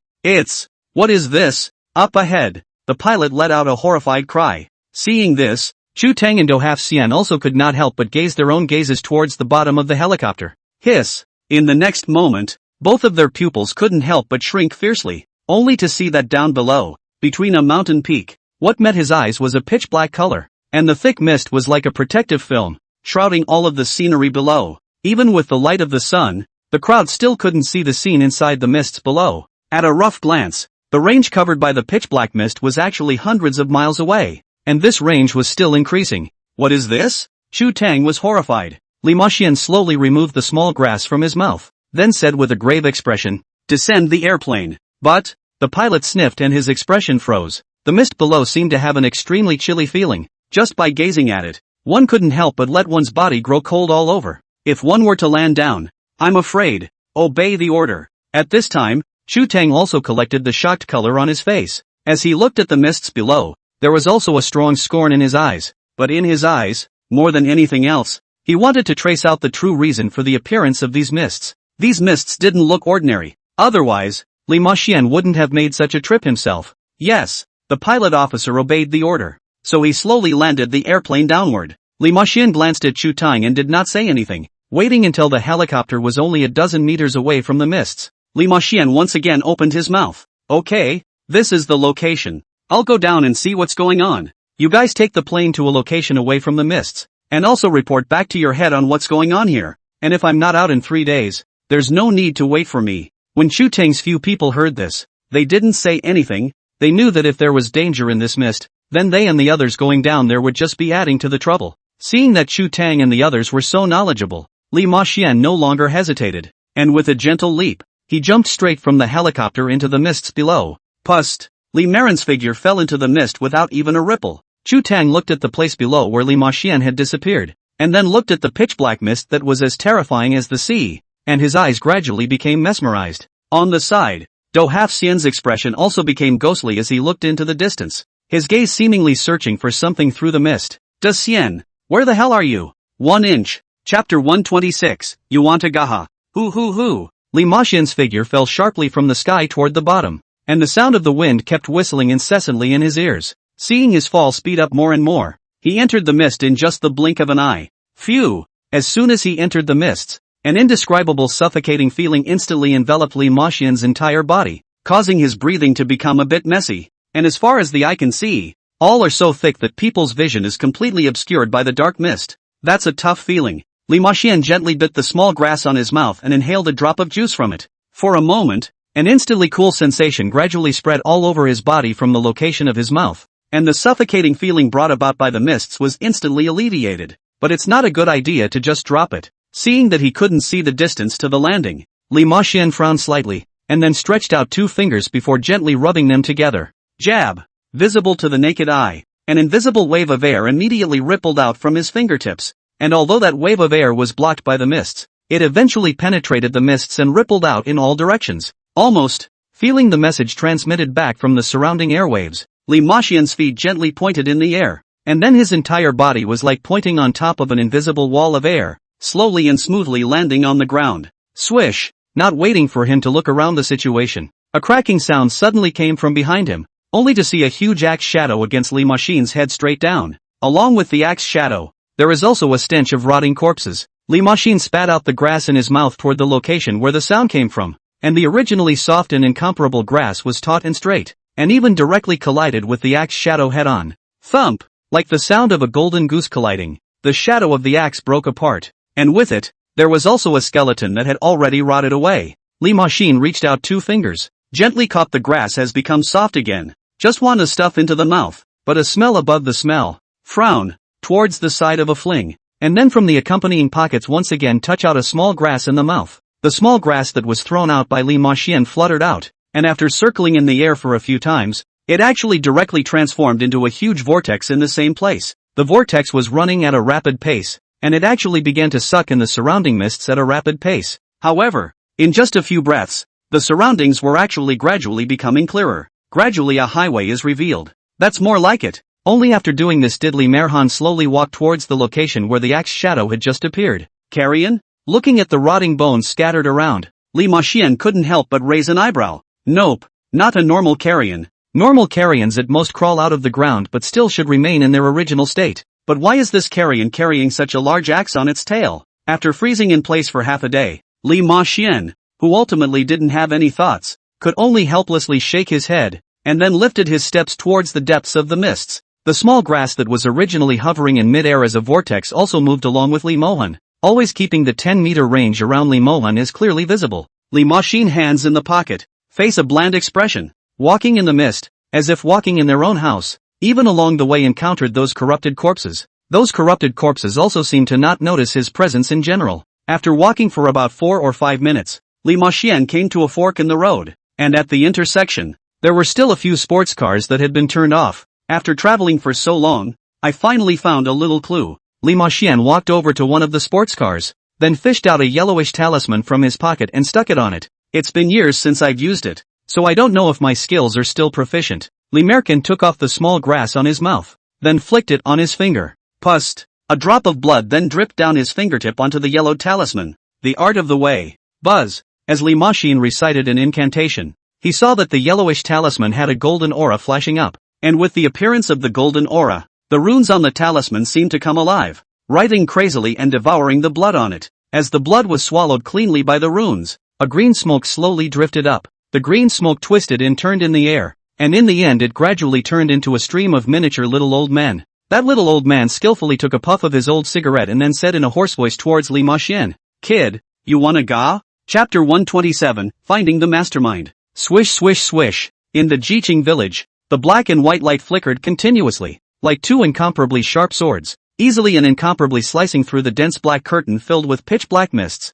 What is this? Up ahead, the pilot let out a horrified cry. Seeing this, Chu Tang and Do Half Xian also could not help but gaze their own gazes towards the bottom of the helicopter. Hiss! In the next moment, both of their pupils couldn't help but shrink fiercely, only to see that down below, between a mountain peak, what met his eyes was a pitch-black color, and the thick mist was like a protective film, shrouding all of the scenery below. Even with the light of the sun, the crowd still couldn't see the scene inside the mists below. At a rough glance, The range covered by the pitch-black mist was actually hundreds of miles away, and this range was still increasing. What is this? Chu Tang was horrified. Li Maxian slowly removed the small grass from his mouth, then said with a grave expression, "Descend the airplane." But the pilot sniffed and his expression froze. The mist below seemed to have an extremely chilly feeling. Just by gazing at it, one couldn't help but let one's body grow cold all over. If one were to land down, I'm afraid. Obey the order. At this time, Chu Tang also collected the shocked color on his face. As he looked at the mists below, there was also a strong scorn in his eyes. But in his eyes, more than anything else, he wanted to trace out the true reason for the appearance of these mists. These mists didn't look ordinary. Otherwise, Li Maxian wouldn't have made such a trip himself. Yes, the pilot officer obeyed the order. So he slowly landed the airplane downward. Li Maxian glanced at Chu Tang and did not say anything, waiting until the helicopter was only a dozen meters away from the mists. Li Maxian once again opened his mouth. Okay, this is the location. I'll go down and see what's going on. You guys take the plane to a location away from the mists, and also report back to your head on what's going on here. And if I'm not out in 3 days, there's no need to wait for me. When Chu Tang's few people heard this, they didn't say anything. They knew that if there was danger in this mist, then they and the others going down there would just be adding to the trouble. Seeing that Chu Tang and the others were so knowledgeable, Li Maxian no longer hesitated, and with a gentle leap, he jumped straight from the helicopter into the mists below. Pust! Li Marin's figure fell into the mist without even a ripple. Chu Tang looked at the place below where Li Maxian had disappeared, and then looked at the pitch-black mist that was as terrifying as the sea, and his eyes gradually became mesmerized. On the side, Do Half-Xian's expression also became ghostly as he looked into the distance, his gaze seemingly searching for something through the mist. Da Xian, where the hell are you? 1 inch. Chapter 126, You Want a Gaha. Hoo. Li Maxian's figure fell sharply from the sky toward the bottom, and the sound of the wind kept whistling incessantly in his ears. Seeing his fall speed up more and more, he entered the mist in just the blink of an eye. Phew! As soon as he entered the mists, an indescribable suffocating feeling instantly enveloped Li Maxian's entire body, causing his breathing to become a bit messy. And as far as the eye can see, all are so thick that people's vision is completely obscured by the dark mist. That's a tough feeling. Li Maxian gently bit the small grass on his mouth and inhaled a drop of juice from it. For a moment, an instantly cool sensation gradually spread all over his body from the location of his mouth, and the suffocating feeling brought about by the mists was instantly alleviated. But it's not a good idea to just drop it. Seeing that he couldn't see the distance to the landing, Li Maxian frowned slightly, and then stretched out 2 fingers before gently rubbing them together. Jab! Visible to the naked eye, an invisible wave of air immediately rippled out from his fingertips, and although that wave of air was blocked by the mists, it eventually penetrated the mists and rippled out in all directions. Almost, feeling the message transmitted back from the surrounding airwaves, Li Maxian's feet gently pointed in the air, and then his entire body was like pointing on top of an invisible wall of air, slowly and smoothly landing on the ground. Swish! Not waiting for him to look around the situation, a cracking sound suddenly came from behind him, only to see a huge axe shadow against Li Maxian's head straight down. Along with the axe shadow, there is also a stench of rotting corpses. Li Maxian spat out the grass in his mouth toward the location where the sound came from, and the originally soft and incomparable grass was taut and straight, and even directly collided with the axe shadow head-on. Thump! Like the sound of a golden goose colliding, the shadow of the axe broke apart, and with it, there was also a skeleton that had already rotted away. Li Maxian reached out 2 fingers, gently caught the grass has become soft again. Just want to stuff into the mouth, but a smell above the smell. Frown, towards the side of a fling, and then from the accompanying pockets once again touch out a small grass in the mouth. The small grass that was thrown out by Li Maxian fluttered out, and after circling in the air for a few times, it actually directly transformed into a huge vortex in the same place. The vortex was running at a rapid pace, and it actually began to suck in the surrounding mists at a rapid pace. However, in just a few breaths, the surroundings were actually gradually becoming clearer. Gradually a highway is revealed. That's more like it. Only after doing this did Li Maxian slowly walk towards the location where the axe shadow had just appeared. Carrion? Looking at the rotting bones scattered around, Li Maxian couldn't help but raise an eyebrow. Nope, not a normal carrion. Normal carrions at most crawl out of the ground but still should remain in their original state. But why is this carrion carrying such a large axe on its tail? After freezing in place for half a day, Li Maxian, who ultimately didn't have any thoughts, could only helplessly shake his head, and then lifted his steps towards the depths of the mists. The small grass that was originally hovering in mid-air as a vortex also moved along with Li Maxian, always keeping the 10-meter range around Li Maxian is clearly visible. Li Maxian hands in the pocket, face a bland expression. walking in the mist, as if walking in their own house, even along the way encountered those corrupted corpses. Those corrupted corpses also seemed to not notice his presence in general. After walking for about 4 or 5 minutes, Li Maxian came to a fork in the road, and at the intersection, there were still a few sports cars that had been turned off. After traveling for so long, I finally found a little clue. Li Maxian walked over to one of the sports cars, then fished out a yellowish talisman from his pocket and stuck it on it. It's been years since I've used it, so I don't know if my skills are still proficient. Li Merkin took off the small grass on his mouth, then flicked it on his finger. Pust! A drop of blood then dripped down his fingertip onto the yellowed talisman. The art of the way. Buzz! As Li Maxian recited an incantation, he saw that the yellowish talisman had a golden aura flashing up, and with the appearance of the golden aura, the runes on the talisman seemed to come alive, writhing crazily and devouring the blood on it. As the blood was swallowed cleanly by the runes, a green smoke slowly drifted up. The green smoke twisted and turned in the air, and in the end it gradually turned into a stream of miniature little old men. That little old man skillfully took a puff of his old cigarette and then said in a hoarse voice towards Li Maxian, "Kid, you wanna ga?" Chapter 127, Finding the Mastermind. Swish swish swish. In the Jiqing village, the black and white light flickered continuously, like two incomparably sharp swords, easily and incomparably slicing through the dense black curtain filled with pitch-black mists.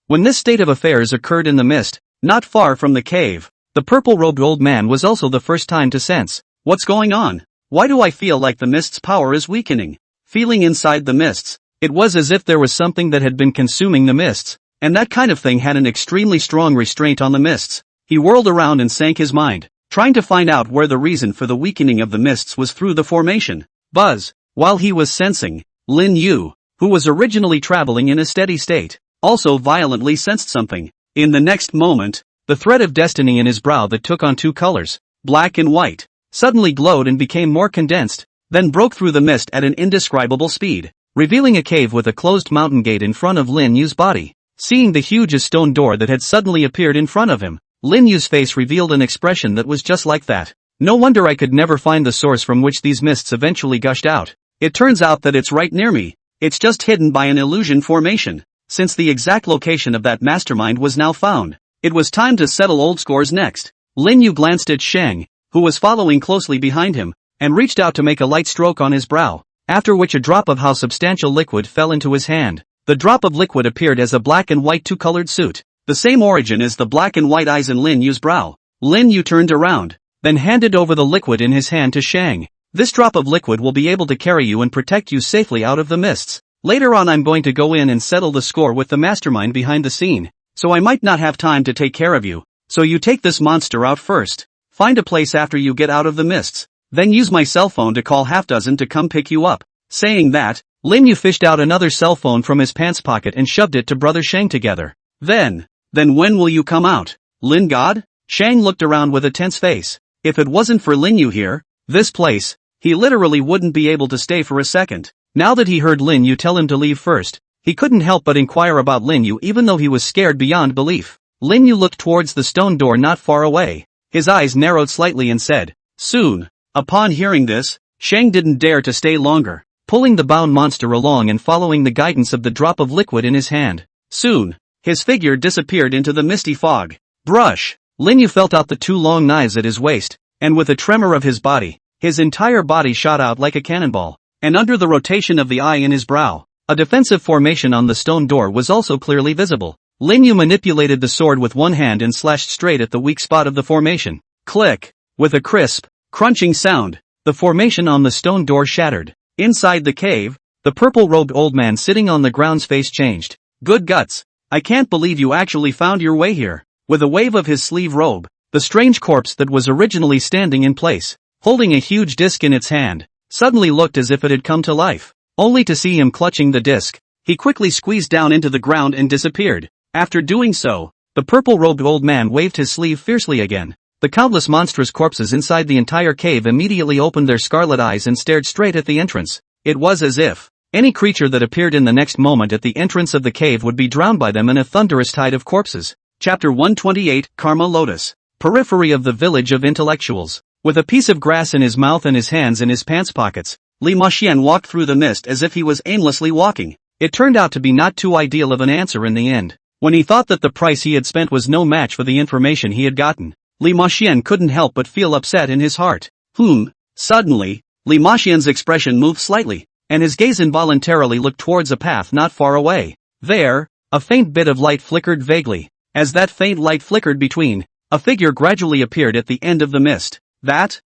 When this state of affairs occurred in the mist, not far from the cave, the purple-robed old man was also the first time to sense, "What's going on? Why do I feel like the mist's power is weakening?" Feeling inside the mists, it was as if there was something that had been consuming the mists, and that kind of thing had an extremely strong restraint on the mists. He whirled around and sank his mind, trying to find out where the reason for the weakening of the mists was through the formation. Buzz! While he was sensing, Lin Yu, who was originally traveling in a steady state, also violently sensed something. In the next moment, the thread of destiny in his brow that took on two colors, black and white, suddenly glowed and became more condensed, then broke through the mist at an indescribable speed, revealing a cave with a closed mountain gate in front of Lin Yu's body. Seeing the huge stone door that had suddenly appeared in front of him, Lin Yu's face revealed an expression that was just like that. "No wonder I could never find the source from which these mists eventually gushed out. It turns out that it's right near me. It's just hidden by an illusion formation." Since the exact location of that mastermind was now found, it was time to settle old scores next. Lin Yu glanced at Sheng, who was following closely behind him, and reached out to make a light stroke on his brow, after which a drop of how substantial liquid fell into his hand. The drop of liquid appeared as a black and white two-colored suit, the same origin as the black and white eyes in Lin Yu's brow. Lin Yu turned around, then handed over the liquid in his hand to Sheng. "This drop of liquid will be able to carry you and protect you safely out of the mists. Later on I'm going to go in and settle the score with the mastermind behind the scene, so I might not have time to take care of you, so you take this monster out first. Find a place after you get out of the mists, then use my cell phone to call half dozen to come pick you up." Saying that, Lin Yu fished out another cell phone from his pants pocket and shoved it to brother Sheng together. Then when will you come out, Lin God?" Sheng looked around with a tense face. If it wasn't for Lin Yu here, this place, he literally wouldn't be able to stay for a second. Now that he heard Lin Yu tell him to leave first, he couldn't help but inquire about Lin Yu even though he was scared beyond belief. Lin Yu looked towards the stone door not far away. His eyes narrowed slightly and said, "Soon." Upon hearing this, Sheng didn't dare to stay longer, pulling the bound monster along and following the guidance of the drop of liquid in his hand. Soon, his figure disappeared into the misty fog. Brush! Lin Yu felt out the two long knives at his waist, and with a tremor of his body, his entire body shot out like a cannonball. And under the rotation of the eye in his brow, a defensive formation on the stone door was also clearly visible. Lin Yu manipulated the sword with one hand and slashed straight at the weak spot of the formation. Click! With a crisp, crunching sound, the formation on the stone door shattered. Inside the cave, the purple-robed old man sitting on the ground's face changed. "Good guts! I can't believe you actually found your way here." With a wave of his sleeve robe, the strange corpse that was originally standing in place, holding a huge disc in its hand, suddenly looked as if it had come to life. Only to see him clutching the disc, he quickly squeezed down into the ground and disappeared. After doing so, the purple-robed old man waved his sleeve fiercely again. The countless monstrous corpses inside the entire cave immediately opened their scarlet eyes and stared straight at the entrance. It was as if any creature that appeared in the next moment at the entrance of the cave would be drowned by them in a thunderous tide of corpses. Chapter 128, Karma Lotus. Periphery of the village of intellectuals. With a piece of grass in his mouth and his hands in his pants pockets, Li Maxian walked through the mist as if he was aimlessly walking. It turned out to be not too ideal of an answer in the end. When he thought that the price he had spent was no match for the information he had gotten, Li Maxian couldn't help but feel upset in his heart. Suddenly, Li Maxian's expression moved slightly, and his gaze involuntarily looked towards a path not far away. There, a faint bit of light flickered vaguely. As that faint light flickered between, a figure gradually appeared at the end of the mist.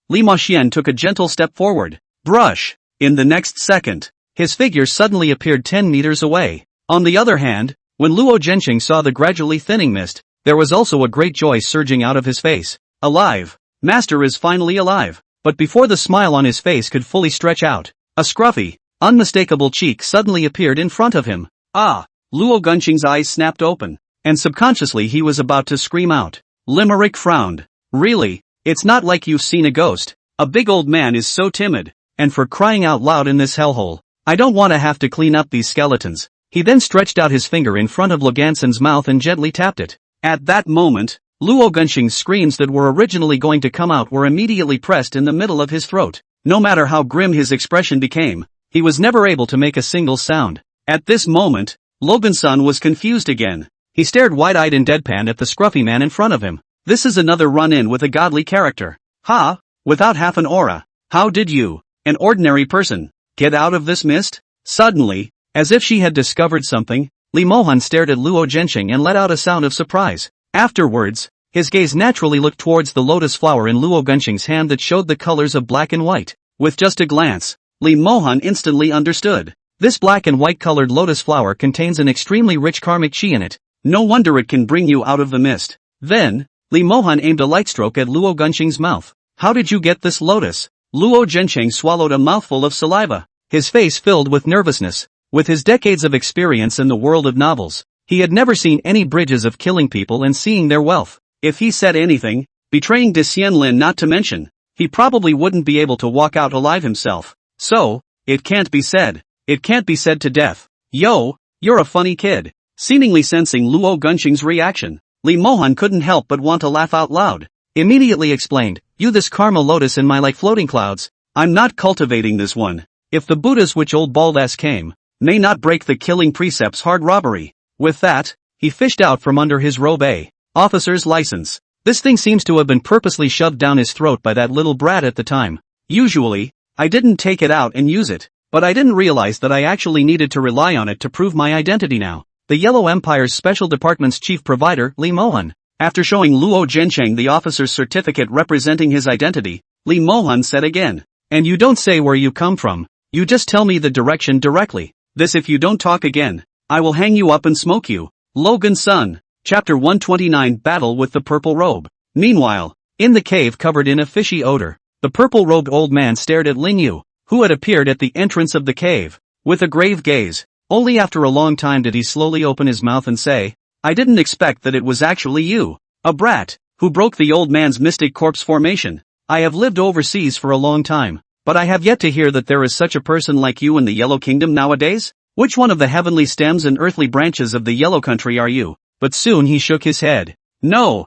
Li Maxian took a gentle step forward. Brush! In the next second, his figure suddenly appeared 10 meters away. On the other hand, when Luo Zhenxing saw the gradually thinning mist, there was also a great joy surging out of his face. Alive! Master is finally alive! But before the smile on his face could fully stretch out, a scruffy, unmistakable cheek suddenly appeared in front of him. Ah! Luo Zhenxing's eyes snapped open, and subconsciously he was about to scream out. Limerick frowned. Really? It's not like you've seen a ghost. A big old man is so timid, and for crying out loud in this hellhole, I don't want to have to clean up these skeletons. He then stretched out his finger in front of Logansen's mouth and gently tapped it. At that moment, Luo Zhenxing's screams that were originally going to come out were immediately pressed in the middle of his throat. No matter how grim his expression became, he was never able to make a single sound. At this moment, Logansen was confused again. He stared wide-eyed and deadpan at the scruffy man in front of him. This is another run-in with a godly character. Ha! Without half an aura. How did you, an ordinary person, get out of this mist? Suddenly, as if she had discovered something, Li Mohan stared at Luo Zhenxing and let out a sound of surprise. Afterwards, his gaze naturally looked towards the lotus flower in Luo Zhenxing's hand that showed the colors of black and white. With just a glance, Li Mohan instantly understood. This black and white colored lotus flower contains an extremely rich karmic chi in it. No wonder it can bring you out of the mist. Then, Li Mohan aimed a light stroke at Luo Zhenxing's mouth. How did you get this lotus? Luo Zhenxing swallowed a mouthful of saliva. His face filled with nervousness. With his decades of experience in the world of novels, he had never seen any bridges of killing people and seeing their wealth. If he said anything, betraying De Xianlin not to mention, he probably wouldn't be able to walk out alive himself. So, it can't be said. It can't be said to death. Yo, you're a funny kid. Seemingly sensing Luo Zhenxing's reaction, Li Mohan couldn't help but want to laugh out loud. Immediately explained, you this karma lotus in my like floating clouds, I'm not cultivating this one. If the Buddhas which old bald ass came, may not break the killing precepts hard robbery. With that, he fished out from under his robe a officer's license. This thing seems to have been purposely shoved down his throat by that little brat at the time. Usually, I didn't take it out and use it, but I didn't realize that I actually needed to rely on it to prove my identity now. The Yellow Empire's Special Department's chief provider, Li Mohan. After showing Luo Zhenxing the officer's certificate representing his identity, Li Mohan said again, and you don't say where you come from, you just tell me the direction directly. This if you don't talk again, I will hang you up and smoke you. Logan Sun. Chapter 129 Battle with the Purple Robe. Meanwhile, in the cave covered in a fishy odor, the purple-robed old man stared at Lin Yu, who had appeared at the entrance of the cave. With a grave gaze, only after a long time did he slowly open his mouth and say, I didn't expect that it was actually you, a brat, who broke the old man's mystic corpse formation. I have lived overseas for a long time, but I have yet to hear that there is such a person like you in the Yellow Kingdom nowadays. Which one of the heavenly stems and earthly branches of the Yellow Country are you? But soon he shook his head. No,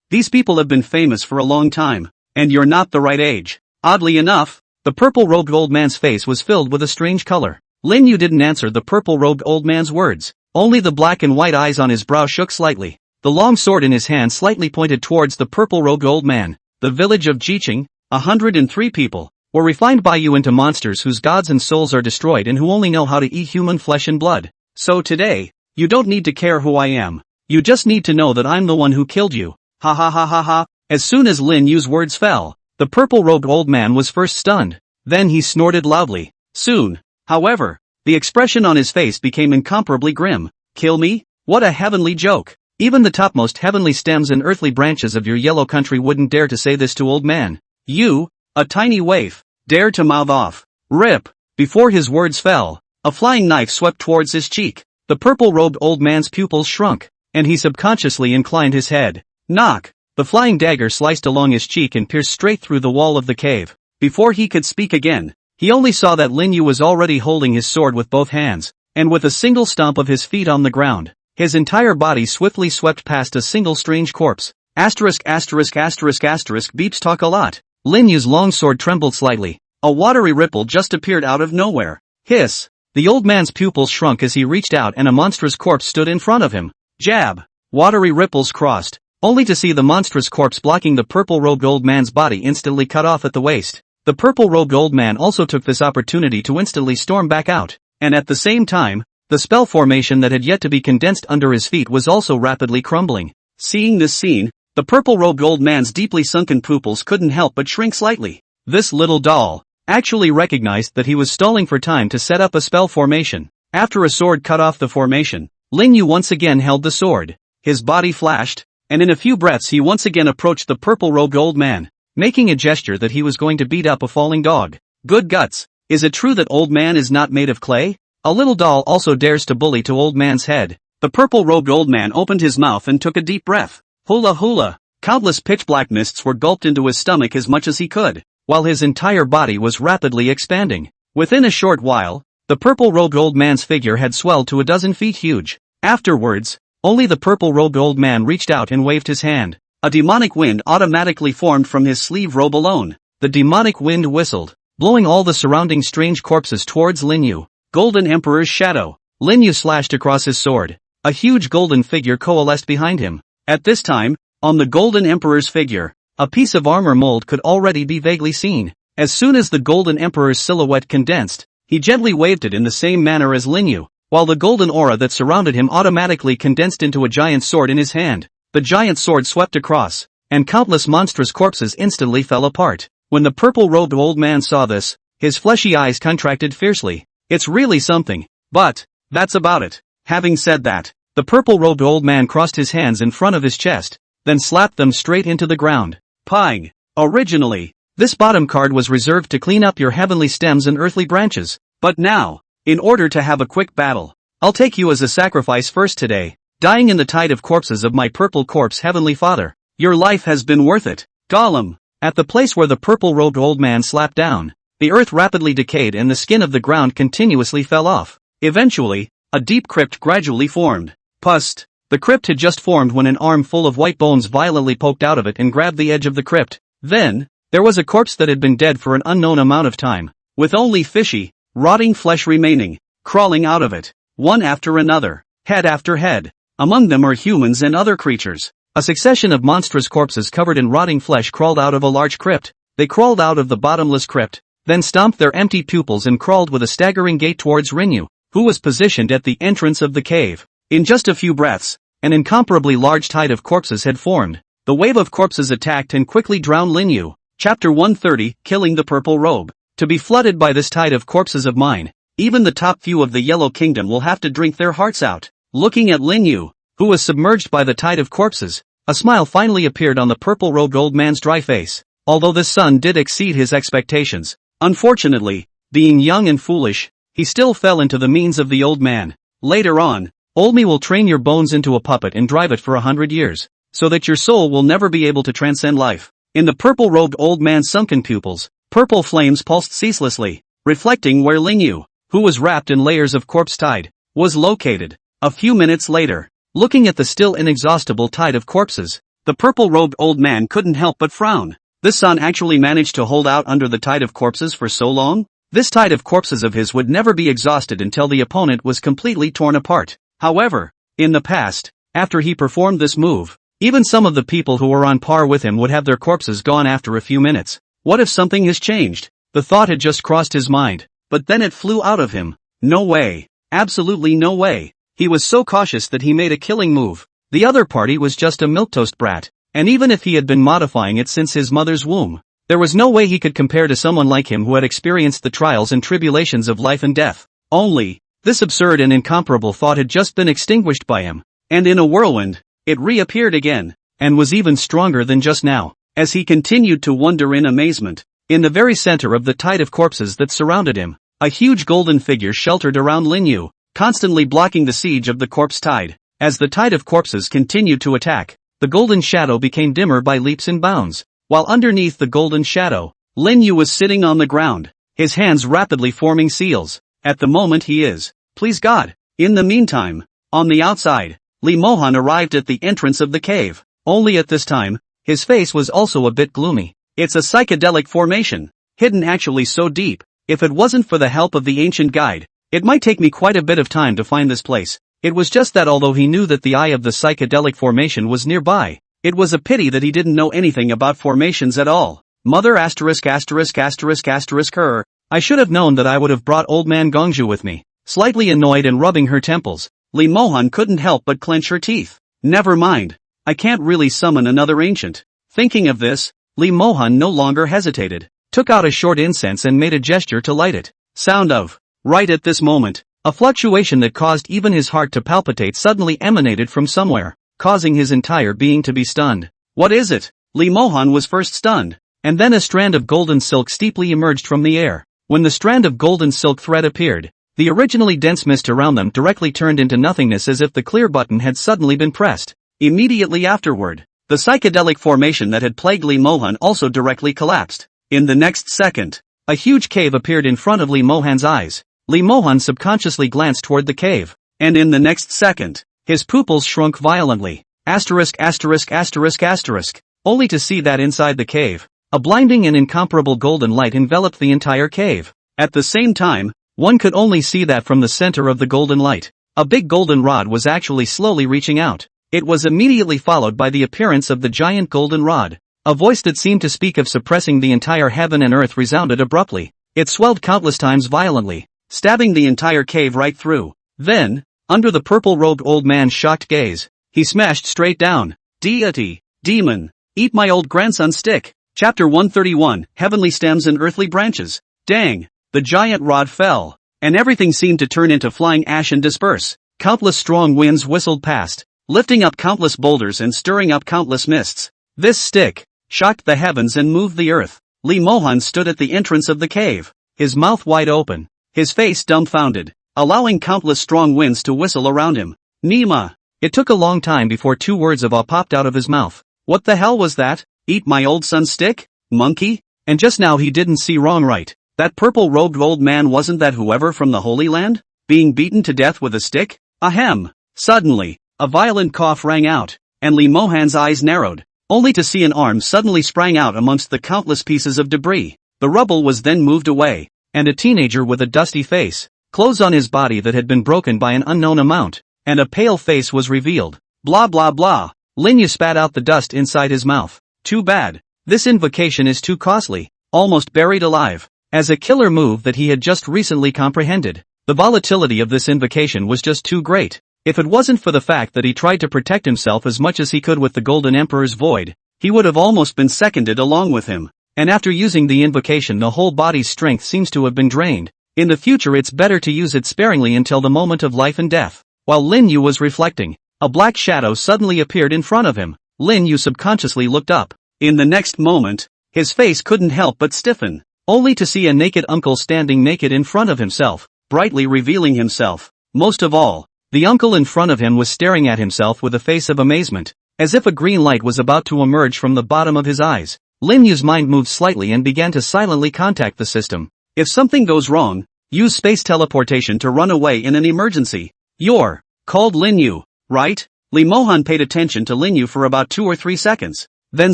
these people have been famous for a long time, and you're not the right age. Oddly enough, the purple-robed old man's face was filled with a strange color. Lin Yu didn't answer the purple-robed old man's words, only the black and white eyes on his brow shook slightly. The long sword in his hand slightly pointed towards the purple-robed old man. The village of Jiqing, 103 people, were refined by you into monsters whose gods and souls are destroyed and who only know how to eat human flesh and blood. So today, you don't need to care who I am. You just need to know that I'm the one who killed you. Ha ha ha ha ha. As soon as Lin Yu's words fell, the purple-robed old man was first stunned. Then he snorted loudly. Soon, however, the expression on his face became incomparably grim. Kill me? What a heavenly joke. Even the topmost heavenly stems and earthly branches of your yellow country wouldn't dare to say this to old man. You, a tiny waif, dare to mouth off. Rip. Before his words fell, a flying knife swept towards his cheek. The purple-robed old man's pupils shrunk, and he subconsciously inclined his head. Knock! The flying dagger sliced along his cheek and pierced straight through the wall of the cave. Before he could speak again, he only saw that Lin Yu was already holding his sword with both hands, and with a single stomp of his feet on the ground, his entire body swiftly swept past a single strange corpse. Beeps talk a lot. Lin Yu's long sword trembled slightly. A watery ripple just appeared out of nowhere. Hiss! The old man's pupils shrunk as he reached out and a monstrous corpse stood in front of him. Jab! Watery ripples crossed, only to see the monstrous corpse blocking the purple-robed old man's body instantly cut off at the waist. The purple-robed old man also took this opportunity to instantly storm back out, and at the same time, the spell formation that had yet to be condensed under his feet was also rapidly crumbling. Seeing this scene, the purple-robed old man's deeply sunken pupils couldn't help but shrink slightly. This little doll actually recognized that he was stalling for time to set up a spell formation. After a sword cut off the formation, Lin Yu once again held the sword. His body flashed, and in a few breaths he once again approached the purple-robed old man, making a gesture that he was going to beat up a falling dog. Good guts. Is it true that old man is not made of clay? A little doll also dares to bully to old man's head. The purple-robed old man opened his mouth and took a deep breath. Hula hula. Countless pitch-black mists were gulped into his stomach as much as he could, while his entire body was rapidly expanding. Within a short while, the purple-robed old man's figure had swelled to 12 feet huge. Afterwards, only the purple-robed old man reached out and waved his hand. A demonic wind automatically formed from his sleeve robe alone. The demonic wind whistled, blowing all the surrounding strange corpses towards Lin Yu. Golden Emperor's shadow. Lin Yu slashed across his sword. A huge golden figure coalesced behind him. At this time, on the Golden Emperor's figure, a piece of armor mold could already be vaguely seen. As soon as the Golden Emperor's silhouette condensed, he gently waved it in the same manner as Lin Yu, while the golden aura that surrounded him automatically condensed into a giant sword in his hand. The giant sword swept across, and countless monstrous corpses instantly fell apart. When the purple-robed old man saw this, his fleshy eyes contracted fiercely. It's really something. But that's about it. Having said that, the purple-robed old man crossed his hands in front of his chest, then slapped them straight into the ground. Pine. Originally, this bottom card was reserved to clean up your heavenly stems and earthly branches. But now, in order to have a quick battle, I'll take you as a sacrifice first today, dying in the tide of corpses of my purple corpse heavenly father. Your life has been worth it. Gollum. At the place where the purple-robed old man slapped down, the earth rapidly decayed and the skin of the ground continuously fell off. Eventually, a deep crypt gradually formed. Pust. The crypt had just formed when an arm full of white bones violently poked out of it and grabbed the edge of the crypt. Then, there was a corpse that had been dead for an unknown amount of time, with only fishy, rotting flesh remaining, crawling out of it, one after another, head after head. Among them are humans and other creatures. A succession of monstrous corpses covered in rotting flesh crawled out of a large crypt. They crawled out of the bottomless crypt, then stomped their empty pupils and crawled with a staggering gait towards Rinyu, who was positioned at the entrance of the cave. In just a few breaths, an incomparably large tide of corpses had formed. The wave of corpses attacked and quickly drowned Lin Yu. Chapter 130, Killing the Purple Robe. To be flooded by this tide of corpses of mine, even the top few of the Yellow Kingdom will have to drink their hearts out. Looking at Lin Yu, who was submerged by the tide of corpses, a smile finally appeared on the purple-robed old man's dry face. Although this son did exceed his expectations, unfortunately, being young and foolish, he still fell into the means of the old man. Later on, old me will train your bones into a puppet and drive it for 100 years, so that your soul will never be able to transcend life. In the purple-robed old man's sunken pupils, purple flames pulsed ceaselessly, reflecting where Lin Yu, who was wrapped in layers of corpse tide, was located. A few minutes later, looking at the still inexhaustible tide of corpses, the purple-robed old man couldn't help but frown. This son actually managed to hold out under the tide of corpses for so long? This tide of corpses of his would never be exhausted until the opponent was completely torn apart. However, in the past, after he performed this move, even some of the people who were on par with him would have their corpses gone after a few minutes. What if something has changed? The thought had just crossed his mind, but then it flew out of him. No way. Absolutely no way. He was so cautious that he made a killing move. The other party was just a milquetoast brat, and even if he had been modifying it since his mother's womb, there was no way he could compare to someone like him who had experienced the trials and tribulations of life and death. Only, this absurd and incomparable thought had just been extinguished by him, and in a whirlwind, it reappeared again, and was even stronger than just now. As he continued to wonder in amazement, in the very center of the tide of corpses that surrounded him, a huge golden figure sheltered around Lin Yu, constantly blocking the siege of the corpse tide. As the tide of corpses continued to attack, the golden shadow became dimmer by leaps and bounds. While underneath the golden shadow, Lin Yu was sitting on the ground, his hands rapidly forming seals. At the moment he is, please God. In the meantime, on the outside, Li Mohan arrived at the entrance of the cave. Only at this time, his face was also a bit gloomy. It's a psychedelic formation, hidden actually so deep. If it wasn't for the help of the ancient guide, it might take me quite a bit of time to find this place. It was just that although he knew that the eye of the psychedelic formation was nearby, It was a pity that he didn't know anything about formations at all. Mother asterisk asterisk asterisk asterisk her. I should have known that I would have brought old man Gongju with me. Slightly annoyed and rubbing her temples, Lee Mohan couldn't help but clench her teeth. Never mind. I can't really summon another ancient. Thinking of this, Lee Mohan no longer hesitated, took out a short incense and made a gesture to light it. Sound of. Right at this moment, a fluctuation that caused even his heart to palpitate suddenly emanated from somewhere, causing his entire being to be stunned. What is it? Lee Mohan was first stunned, and then a strand of golden silk steeply emerged from the air. When the strand of golden silk thread appeared, the originally dense mist around them directly turned into nothingness as if the clear button had suddenly been pressed. Immediately afterward, the psychedelic formation that had plagued Lee Mohan also directly collapsed. In the next second, a huge cave appeared in front of Lee Mohan's eyes. Lee Mohan subconsciously glanced toward the cave, and in the next second, his pupils shrunk violently, asterisk asterisk asterisk asterisk, only to see that inside the cave, a blinding and incomparable golden light enveloped the entire cave. At the same time, one could only see that from the center of the golden light, a big golden rod was actually slowly reaching out. It was immediately followed by the appearance of the giant golden rod. A voice that seemed to speak of suppressing the entire heaven and earth resounded abruptly. It swelled countless times violently, stabbing the entire cave right through. Then, under the purple-robed old man's shocked gaze, he smashed straight down. Deity, demon, eat my old grandson's stick. Chapter 131, Heavenly Stems and Earthly Branches. Dang, the giant rod fell, and everything seemed to turn into flying ash and disperse. Countless strong winds whistled past, lifting up countless boulders and stirring up countless mists. This stick shocked the heavens and moved the earth. Lee Mohan stood at the entrance of the cave, his mouth wide open, his face dumbfounded, allowing countless strong winds to whistle around him. Nima. It took a long time before two words of awe popped out of his mouth. What the hell was that? Eat my old son's stick? Monkey? And just now he didn't see wrong right. That purple-robed old man wasn't that whoever from the Holy Land? Being beaten to death with a stick? Ahem. Suddenly, a violent cough rang out, and Lee Mohan's eyes narrowed, only to see an arm suddenly sprang out amongst the countless pieces of debris. The rubble was then moved away, and a teenager with a dusty face, clothes on his body that had been broken by an unknown amount, and a pale face was revealed. Blah blah blah. Linyu spat out the dust inside his mouth. Too bad. This invocation is too costly, almost buried alive. As a killer move that he had just recently comprehended, the volatility of this invocation was just too great. If it wasn't for the fact that he tried to protect himself as much as he could with the Golden Emperor's Void, he would have almost been seconded along with him. And after using the invocation, the whole body's strength seems to have been drained. In the future it's better to use it sparingly until the moment of life and death. While Lin Yu was reflecting, a black shadow suddenly appeared in front of him. Lin Yu subconsciously looked up. In the next moment, his face couldn't help but stiffen, only to see a naked uncle standing naked in front of himself, brightly revealing himself. Most of all, the uncle in front of him was staring at himself with a face of amazement, as if a green light was about to emerge from the bottom of his eyes. Lin Yu's mind moved slightly and began to silently contact the system. If something goes wrong, use space teleportation to run away in an emergency. You're called Lin Yu, right? Lee Mohan paid attention to Lin Yu for about 2 or 3 seconds, then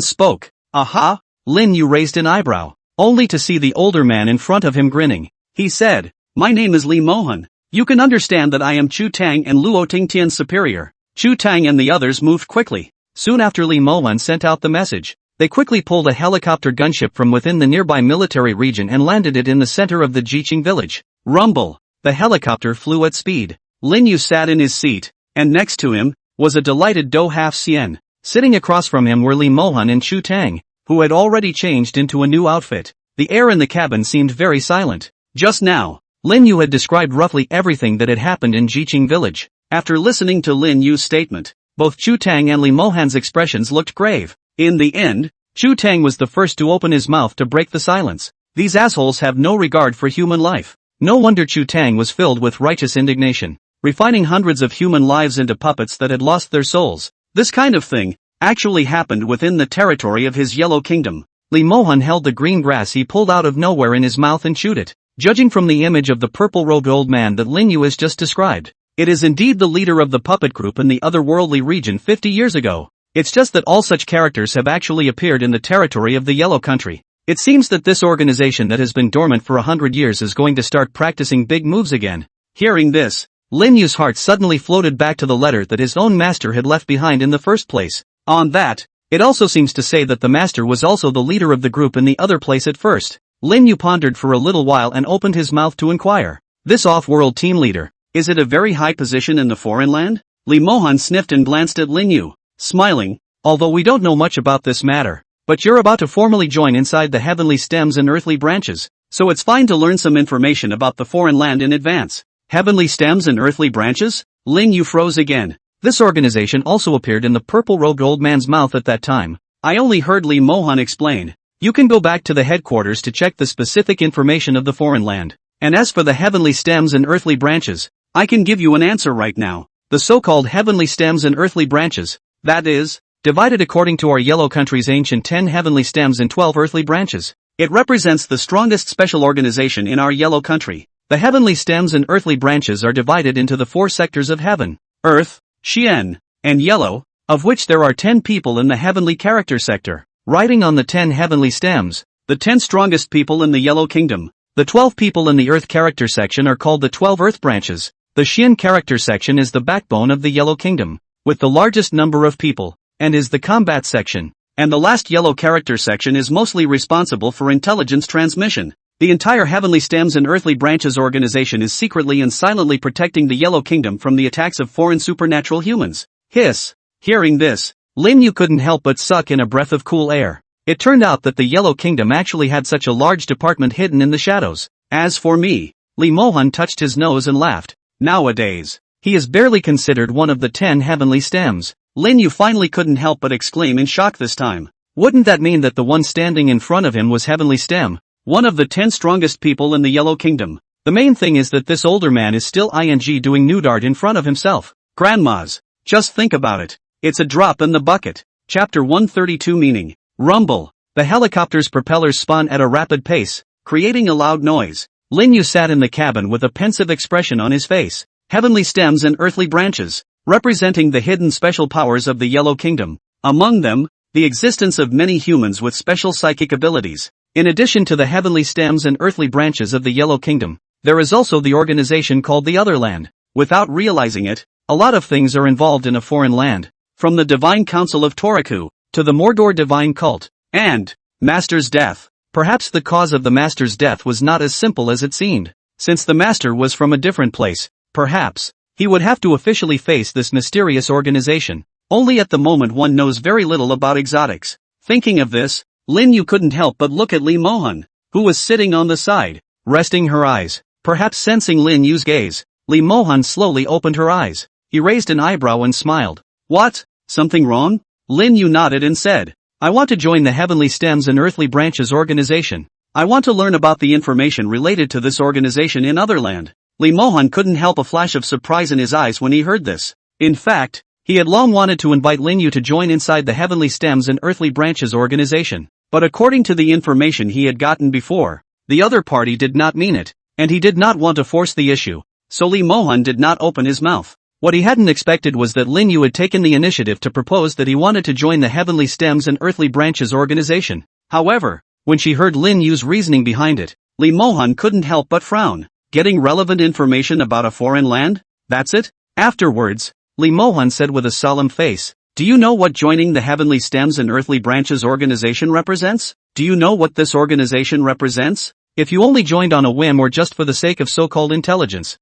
spoke. Aha? Lin Yu raised an eyebrow, only to see the older man in front of him grinning. He said, "My name is Lee Mohan. You can understand that I am Chu Tang and Luo Tingtian's superior." Chu Tang and the others moved quickly. Soon after Lee Mohan sent out the message, they quickly pulled a helicopter gunship from within the nearby military region and landed it in the center of the Jiqing village. Rumble! The helicopter flew at speed. Lin Yu sat in his seat, and next to him was a delighted Do Half-Sien. Sitting across from him were Lee Mohan and Chu Tang, who had already changed into a new outfit. The air in the cabin seemed very silent. Just now, Lin Yu had described roughly everything that had happened in Jiqing village. After listening to Lin Yu's statement, both Chu Tang and Lee Mohan's expressions looked grave. In the end, Chu Tang was the first to open his mouth to break the silence. These assholes have no regard for human life. No wonder Chu Tang was filled with righteous indignation. Refining hundreds of human lives into puppets that had lost their souls. This kind of thing actually happened within the territory of his Yellow Kingdom. Lee Mohan held the green grass he pulled out of nowhere in his mouth and chewed it. Judging from the image of the purple-robed old man that Lin Yu has just described, it is indeed the leader of the puppet group in the otherworldly region 50 years ago. It's just that all such characters have actually appeared in the territory of the Yellow Country. It seems that this organization that has been dormant for 100 years is going to start practicing big moves again. Hearing this, Lin Yu's heart suddenly floated back to the letter that his own master had left behind in the first place. On that, It also seems to say that the master was also the leader of the group in the other place at first. Lin Yu pondered for a little while and opened his mouth to inquire. This off-world team leader, is it a very high position in the foreign land? Li Mohan sniffed and glanced at Lin Yu, smiling. Although we don't know much about this matter, but you're about to formally join inside the heavenly stems and earthly branches, so it's fine to learn some information about the foreign land in advance. Heavenly stems and earthly branches? Lin Yu froze again. This organization also appeared in the purple-robed old man's mouth at that time. I only heard Li Mohan explain. You can go back to the headquarters to check the specific information of the foreign land. And as for the heavenly stems and earthly branches, I can give you an answer right now. The so-called heavenly stems and earthly branches, that is, divided according to our yellow country's ancient 10 heavenly stems and 12 earthly branches. It represents the strongest special organization in our yellow country. The heavenly stems and earthly branches are divided into the 4 sectors of heaven, earth, Xian, and yellow, of which there are 10 people in the heavenly character sector, riding on the 10 heavenly stems, the 10 strongest people in the yellow kingdom. The 12 people in the earth character section are called the 12 earth branches. The Xian character section is the backbone of the yellow kingdom, with the largest number of people, and is the combat section. And the last yellow character section is mostly responsible for intelligence transmission. The entire Heavenly Stems and Earthly Branches organization is secretly and silently protecting the Yellow Kingdom from the attacks of foreign supernatural humans. Hiss. Hearing this, Lin Yu couldn't help but suck in a breath of cool air. It turned out that the Yellow Kingdom actually had such a large department hidden in the shadows. As for me, Li Mohan touched his nose and laughed. Nowadays, he is barely considered one of the 10 heavenly stems. Lin Yu finally couldn't help but exclaim in shock this time. Wouldn't that mean that the one standing in front of him was heavenly stem? One of the 10 strongest people in the Yellow Kingdom. The main thing is that this older man is still doing nude art in front of himself. Grandmas, just think about it. It's a drop in the bucket. Chapter 132 Meaning. Rumble. The helicopter's propellers spun at a rapid pace, creating a loud noise. Lin Yu sat in the cabin with a pensive expression on his face. Heavenly stems and earthly branches, representing the hidden special powers of the Yellow Kingdom. Among them, the existence of many humans with special psychic abilities. In addition to the heavenly stems and earthly branches of the Yellow Kingdom, there is also the organization called the Other Land. Without realizing it, a lot of things are involved in a foreign land. From the Divine Council of Toraku, to the Mordor Divine Cult, and Master's death. Perhaps the cause of the Master's death was not as simple as it seemed. Since the Master was from a different place, perhaps he would have to officially face this mysterious organization. Only at the moment one knows very little about exotics. Thinking of this, Lin Yu couldn't help but look at Li Mohan, who was sitting on the side, resting her eyes. Perhaps sensing Lin Yu's gaze, Li Mohan slowly opened her eyes. He raised an eyebrow and smiled. What? Something wrong? Lin Yu nodded and said, I want to join the Heavenly Stems and Earthly Branches organization. I want to learn about the information related to this organization in Otherland. Li Mohan couldn't help a flash of surprise in his eyes when he heard this. In fact, he had long wanted to invite Lin Yu to join inside the Heavenly Stems and Earthly Branches organization. But according to the information he had gotten before, the other party did not mean it, and he did not want to force the issue. So Li Mohan did not open his mouth. What he hadn't expected was that Lin Yu had taken the initiative to propose that he wanted to join the Heavenly Stems and Earthly Branches organization. However, when she heard Lin Yu's reasoning behind it, Li Mohan couldn't help but frown. Getting relevant information about a foreign land? That's it? Afterwards, Li Mohan said with a solemn face, do you know what joining the Heavenly Stems and Earthly Branches organization represents? Do you know what this organization represents? If you only joined on a whim or just for the sake of so-called intelligence.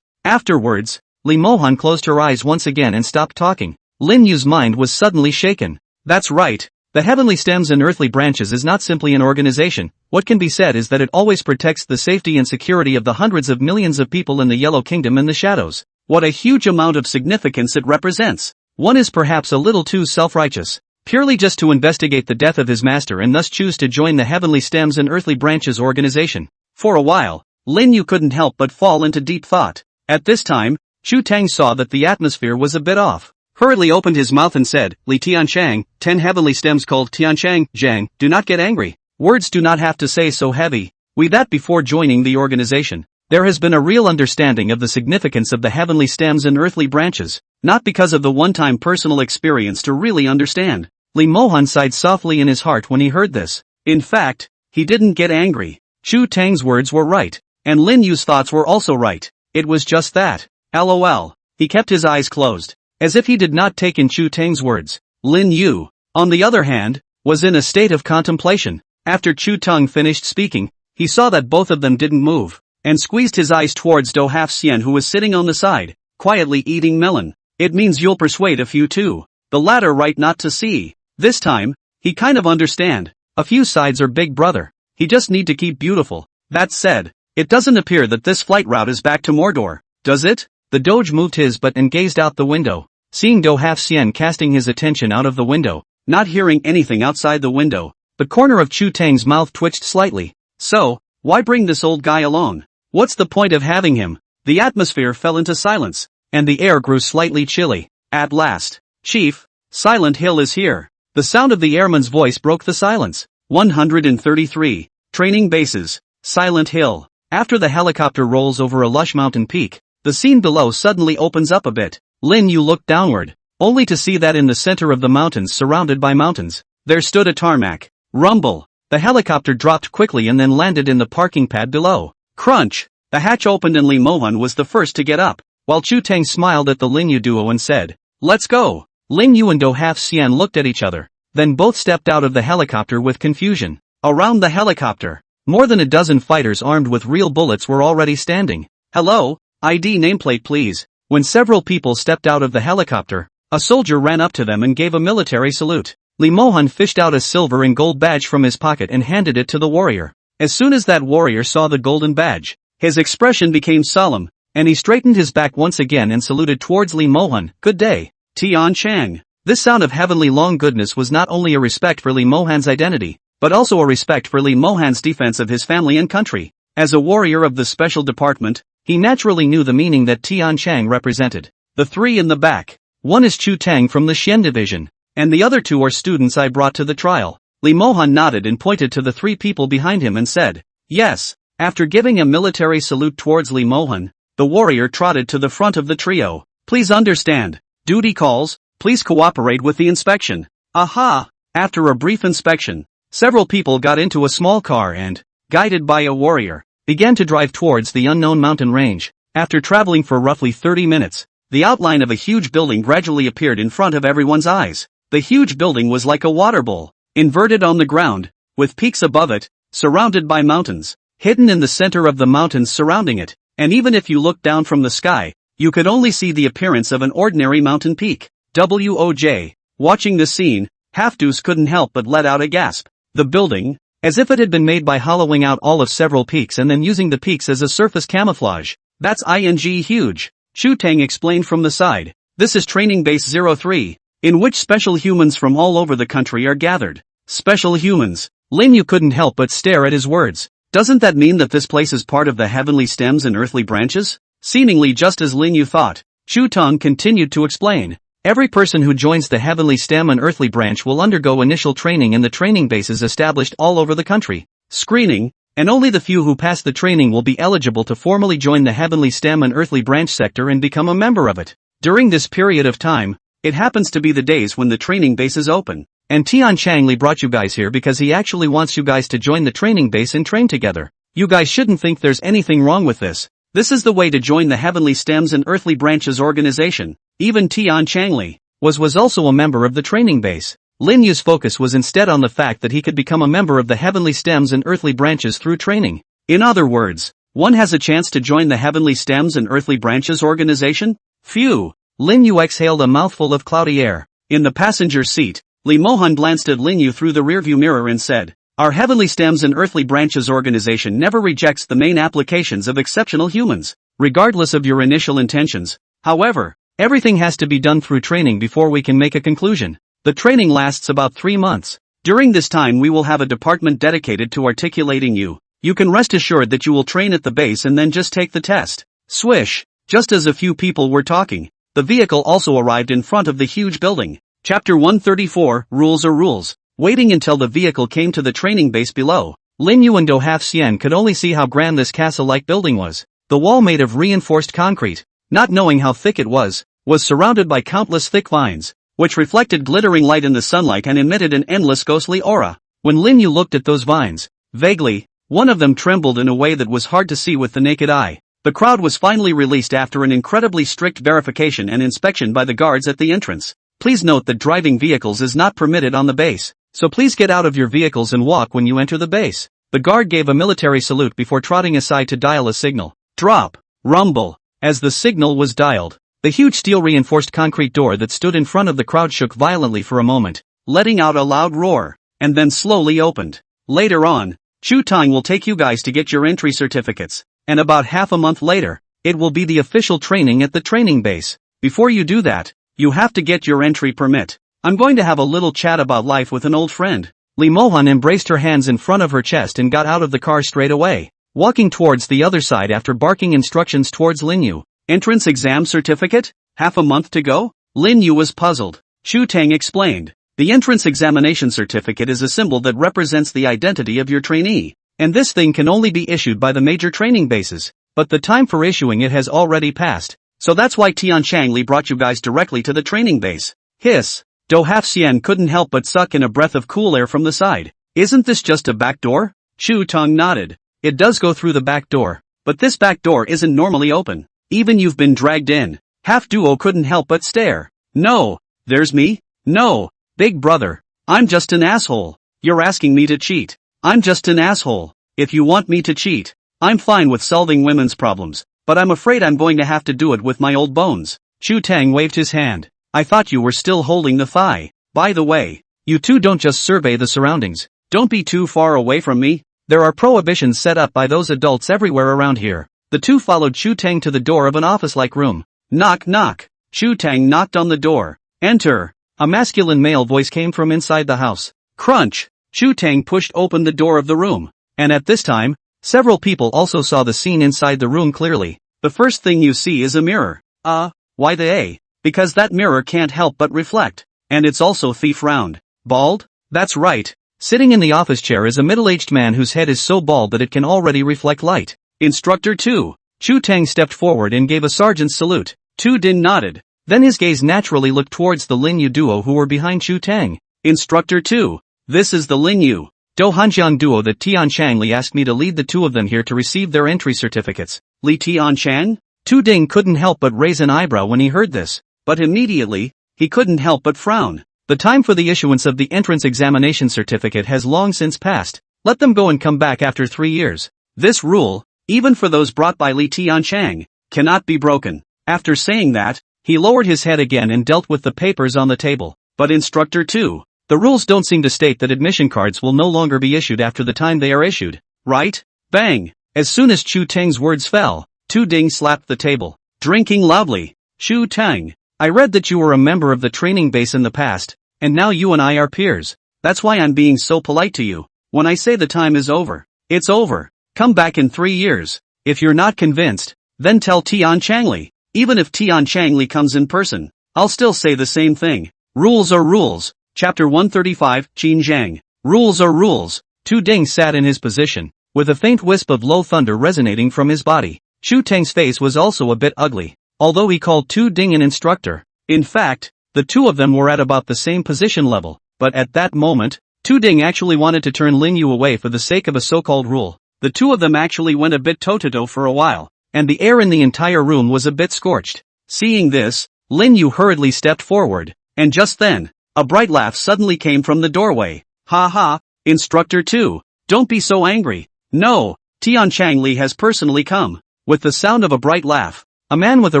Afterwards, Li Mohan closed her eyes once again and stopped talking. Lin Yu's mind was suddenly shaken. That's right. The Heavenly Stems and Earthly Branches is not simply an organization. What can be said is that it always protects the safety and security of the hundreds of millions of people in the Yellow Kingdom in the shadows. What a huge amount of significance it represents. One is perhaps a little too self-righteous, purely just to investigate the death of his master and thus choose to join the Heavenly Stems and Earthly Branches organization. For a while, Lin Yu couldn't help but fall into deep thought. At this time, Chu Tang saw that the atmosphere was a bit off. Hurriedly opened his mouth and said, Li Tianshang, 10 heavenly stems called Tianshang, Zhang, do not get angry. Words do not have to say so heavy. We that before joining the organization, there has been a real understanding of the significance of the heavenly stems and earthly branches, not because of the one-time personal experience to really understand. Li Mohan sighed softly in his heart when he heard this. In fact, he didn't get angry. Chu Tang's words were right, and Lin Yu's thoughts were also right. It was just that. LOL. He kept his eyes closed, as if he did not take in Chu Tang's words. Lin Yu, on the other hand, was in a state of contemplation. After Chu Tung finished speaking, he saw that both of them didn't move, and squeezed his eyes towards Do Half Xian, who was sitting on the side, quietly eating melon. It means you'll persuade a few too. The latter right not to see. This time, he kind of understand. A few sides are big brother. He just need to keep beautiful. That said, it doesn't appear that this flight route is back to Mordor, does it? The Doge moved his butt and gazed out the window, seeing Do Half Xian casting his attention out of the window, not hearing anything outside the window. The corner of Chu Tang's mouth twitched slightly. So, why bring this old guy along? What's the point of having him? The atmosphere fell into silence, and the air grew slightly chilly. At last, Chief, Silent Hill is here. The sound of the airman's voice broke the silence. 133. Training bases. Silent Hill. After the helicopter rolls over a lush mountain peak, the scene below suddenly opens up a bit. Lin Yu looked downward, only to see that in the center of the mountains, surrounded by mountains, there stood a tarmac. Rumble. The helicopter dropped quickly and then landed in the parking pad below. Crunch. The hatch opened and Li Mohan was the first to get up, while Chu Tang smiled at the Lin Yu duo and said, "Let's go." Lin Yu and Do Half Xian looked at each other, then both stepped out of the helicopter with confusion. Around the helicopter, more than a dozen fighters armed with real bullets were already standing. "Hello, ID nameplate please." When several people stepped out of the helicopter, a soldier ran up to them and gave a military salute. Li Mohan fished out a silver and gold badge from his pocket and handed it to the warrior. As soon as that warrior saw the golden badge, his expression became solemn, and he straightened his back once again and saluted towards Li Mohan. "Good day, Tian Chang." This sound of heavenly long goodness was not only a respect for Li Mohan's identity, but also a respect for Li Mohan's defense of his family and country. As a warrior of the special department, he naturally knew the meaning that Tian Chang represented. The three in the back. One is Chu Tang from the Xian division, and the other two are students I brought to the trial. Li Mohan nodded and pointed to the three people behind him and said, "Yes." After giving a military salute towards Li Mohan, the warrior trotted to the front of the trio. "Please understand. Duty calls, please cooperate with the inspection." Aha! After a brief inspection, several people got into a small car and, guided by a warrior, began to drive towards the unknown mountain range. After traveling for roughly 30 minutes, the outline of a huge building gradually appeared in front of everyone's eyes. The huge building was like a water bowl, inverted on the ground, with peaks above it, surrounded by mountains, hidden in the center of the mountains surrounding it, and even if you looked down from the sky, you could only see the appearance of an ordinary mountain peak. Woj. Watching the scene, Halfdeuce couldn't help but let out a gasp. The building, as if it had been made by hollowing out all of several peaks and then using the peaks as a surface camouflage. "That's huge," Chu Tang explained from the side. "This is Training Base 03, in which special humans from all over the country are gathered." Special humans. Lin Yu couldn't help but stare at his words. Doesn't that mean that this place is part of the heavenly stems and earthly branches? Seemingly just as Lin Yu thought, Chu Tang continued to explain. Every person who joins the heavenly stem and earthly branch will undergo initial training in the training bases established all over the country. Screening, and only the few who pass the training will be eligible to formally join the heavenly stem and earthly branch sector and become a member of it. During this period of time, it happens to be the days when the training base is open. And Tian Changli brought you guys here because he actually wants you guys to join the training base and train together. You guys shouldn't think there's anything wrong with this. This is the way to join the Heavenly Stems and Earthly Branches organization. Even Tian Changli was also a member of the training base. Lin Yu's focus was instead on the fact that he could become a member of the Heavenly Stems and Earthly Branches through training. In other words, one has a chance to join the Heavenly Stems and Earthly Branches organization? Phew! Lin Yu exhaled a mouthful of cloudy air. In the passenger seat, Li Mohan glanced at Lin Yu through the rearview mirror and said, "Our Heavenly Stems and Earthly Branches organization never rejects the main applications of exceptional humans, regardless of your initial intentions. However, everything has to be done through training before we can make a conclusion. The training lasts about 3 months. During this time we will have a department dedicated to articulating you. You can rest assured that you will train at the base and then just take the test." Swish! Just as a few people were talking, the vehicle also arrived in front of the huge building. Chapter 134, Rules are Rules. Waiting until the vehicle came to the training base below, Lin Yu and Do Half Xian could only see how grand this castle-like building was. The wall made of reinforced concrete, not knowing how thick it was surrounded by countless thick vines, which reflected glittering light in the sunlight and emitted an endless ghostly aura. When Lin Yu looked at those vines, vaguely, one of them trembled in a way that was hard to see with the naked eye. The crowd was finally released after an incredibly strict verification and inspection by the guards at the entrance. please note that driving vehicles is not permitted on the base, so please get out of your vehicles and walk when you enter the base. The guard gave a military salute before trotting aside to dial a signal. Drop. Rumble. As the signal was dialed, the huge steel-reinforced concrete door that stood in front of the crowd shook violently for a moment, letting out a loud roar, and then slowly opened. Later on, Chu Tang will take you guys to get your entry certificates, and about half a month later, it will be the official training at the training base. Before you do that, you have to get your entry permit. I'm going to have a little chat about life with an old friend. Lee Mohan embraced her hands in front of her chest and got out of the car straight away, walking towards the other side after barking instructions towards Lin Yu. Entrance exam certificate? Half a month to go? Lin Yu was puzzled. Chu Tang explained. The entrance examination certificate is a symbol that represents the identity of your trainee, and this thing can only be issued by the major training bases, but the time for issuing it has already passed, so that's why Tian Changli brought you guys directly to the training base. Hiss. Do Hafxian couldn't help but suck in a breath of cool air from the side. Isn't this just a back door? Chu Tang nodded. It does go through the back door, but this back door isn't normally open. Even you've been dragged in. Half Duo couldn't help but stare. No. There's me? No. Big brother. I'm just an asshole. You're asking me to cheat. I'm just an asshole. If you want me to cheat, I'm fine with solving women's problems, but I'm afraid I'm going to have to do it with my old bones. Chu Tang waved his hand. I thought you were still holding the thigh. By the way, you two don't just survey the surroundings. Don't be too far away from me. There are prohibitions set up by those adults everywhere around here. The two followed Chu Tang to the door of an office-like room. Knock knock. Chu Tang knocked on the door. Enter. A masculine male voice came from inside the house. Crunch. Chu Tang pushed open the door of the room. And at this time, several people also saw the scene inside the room clearly. The first thing you see is a mirror. Why the A? Because that mirror can't help but reflect. And it's also thief round. Bald? That's right. Sitting in the office chair is a middle-aged man whose head is so bald that it can already reflect light. Instructor 2. Chu Tang stepped forward and gave a sergeant's salute. Tu Din nodded. Then his gaze naturally looked towards the Lin Yu duo who were behind Chu Tang. Instructor 2. This is the Lin Yu Do Hanjiang duo that Tian Changli asked me to lead the two of them here to receive their entry certificates. Li Tian Chang? Tu Ding couldn't help but raise an eyebrow when he heard this. But immediately, he couldn't help but frown. The time for the issuance of the entrance examination certificate has long since passed. Let them go and come back after 3 years. This rule, even for those brought by Li Tianchang, cannot be broken. After saying that, he lowered his head again and dealt with the papers on the table. But Instructor 2, the rules don't seem to state that admission cards will no longer be issued after the time they are issued, right? Bang! As soon as Chu Tang's words fell, Tu Ding slapped the table, drinking loudly. Chu Tang, I read that you were a member of the training base in the past, and now you and I are peers. That's why I'm being so polite to you. When I say the time is over, it's over. Come back in 3 years. If you're not convinced, then tell Tian Changli. Even if Tian Changli comes in person, I'll still say the same thing. Rules are rules. Chapter 135, Qin Zhang. Rules are rules. Tu Ding sat in his position, with a faint wisp of low thunder resonating from his body. Chu Tang's face was also a bit ugly, although he called Tu Ding an instructor. In fact, the two of them were at about the same position level, but at that moment, Tu Ding actually wanted to turn Lin Yu away for the sake of a so-called rule. The two of them actually went a bit toe-to-toe for a while, and the air in the entire room was a bit scorched. Seeing this, Lin Yu hurriedly stepped forward, and just then, a bright laugh suddenly came from the doorway. Ha ha, Instructor 2, don't be so angry. No, Tian Changli has personally come. With the sound of a bright laugh, a man with a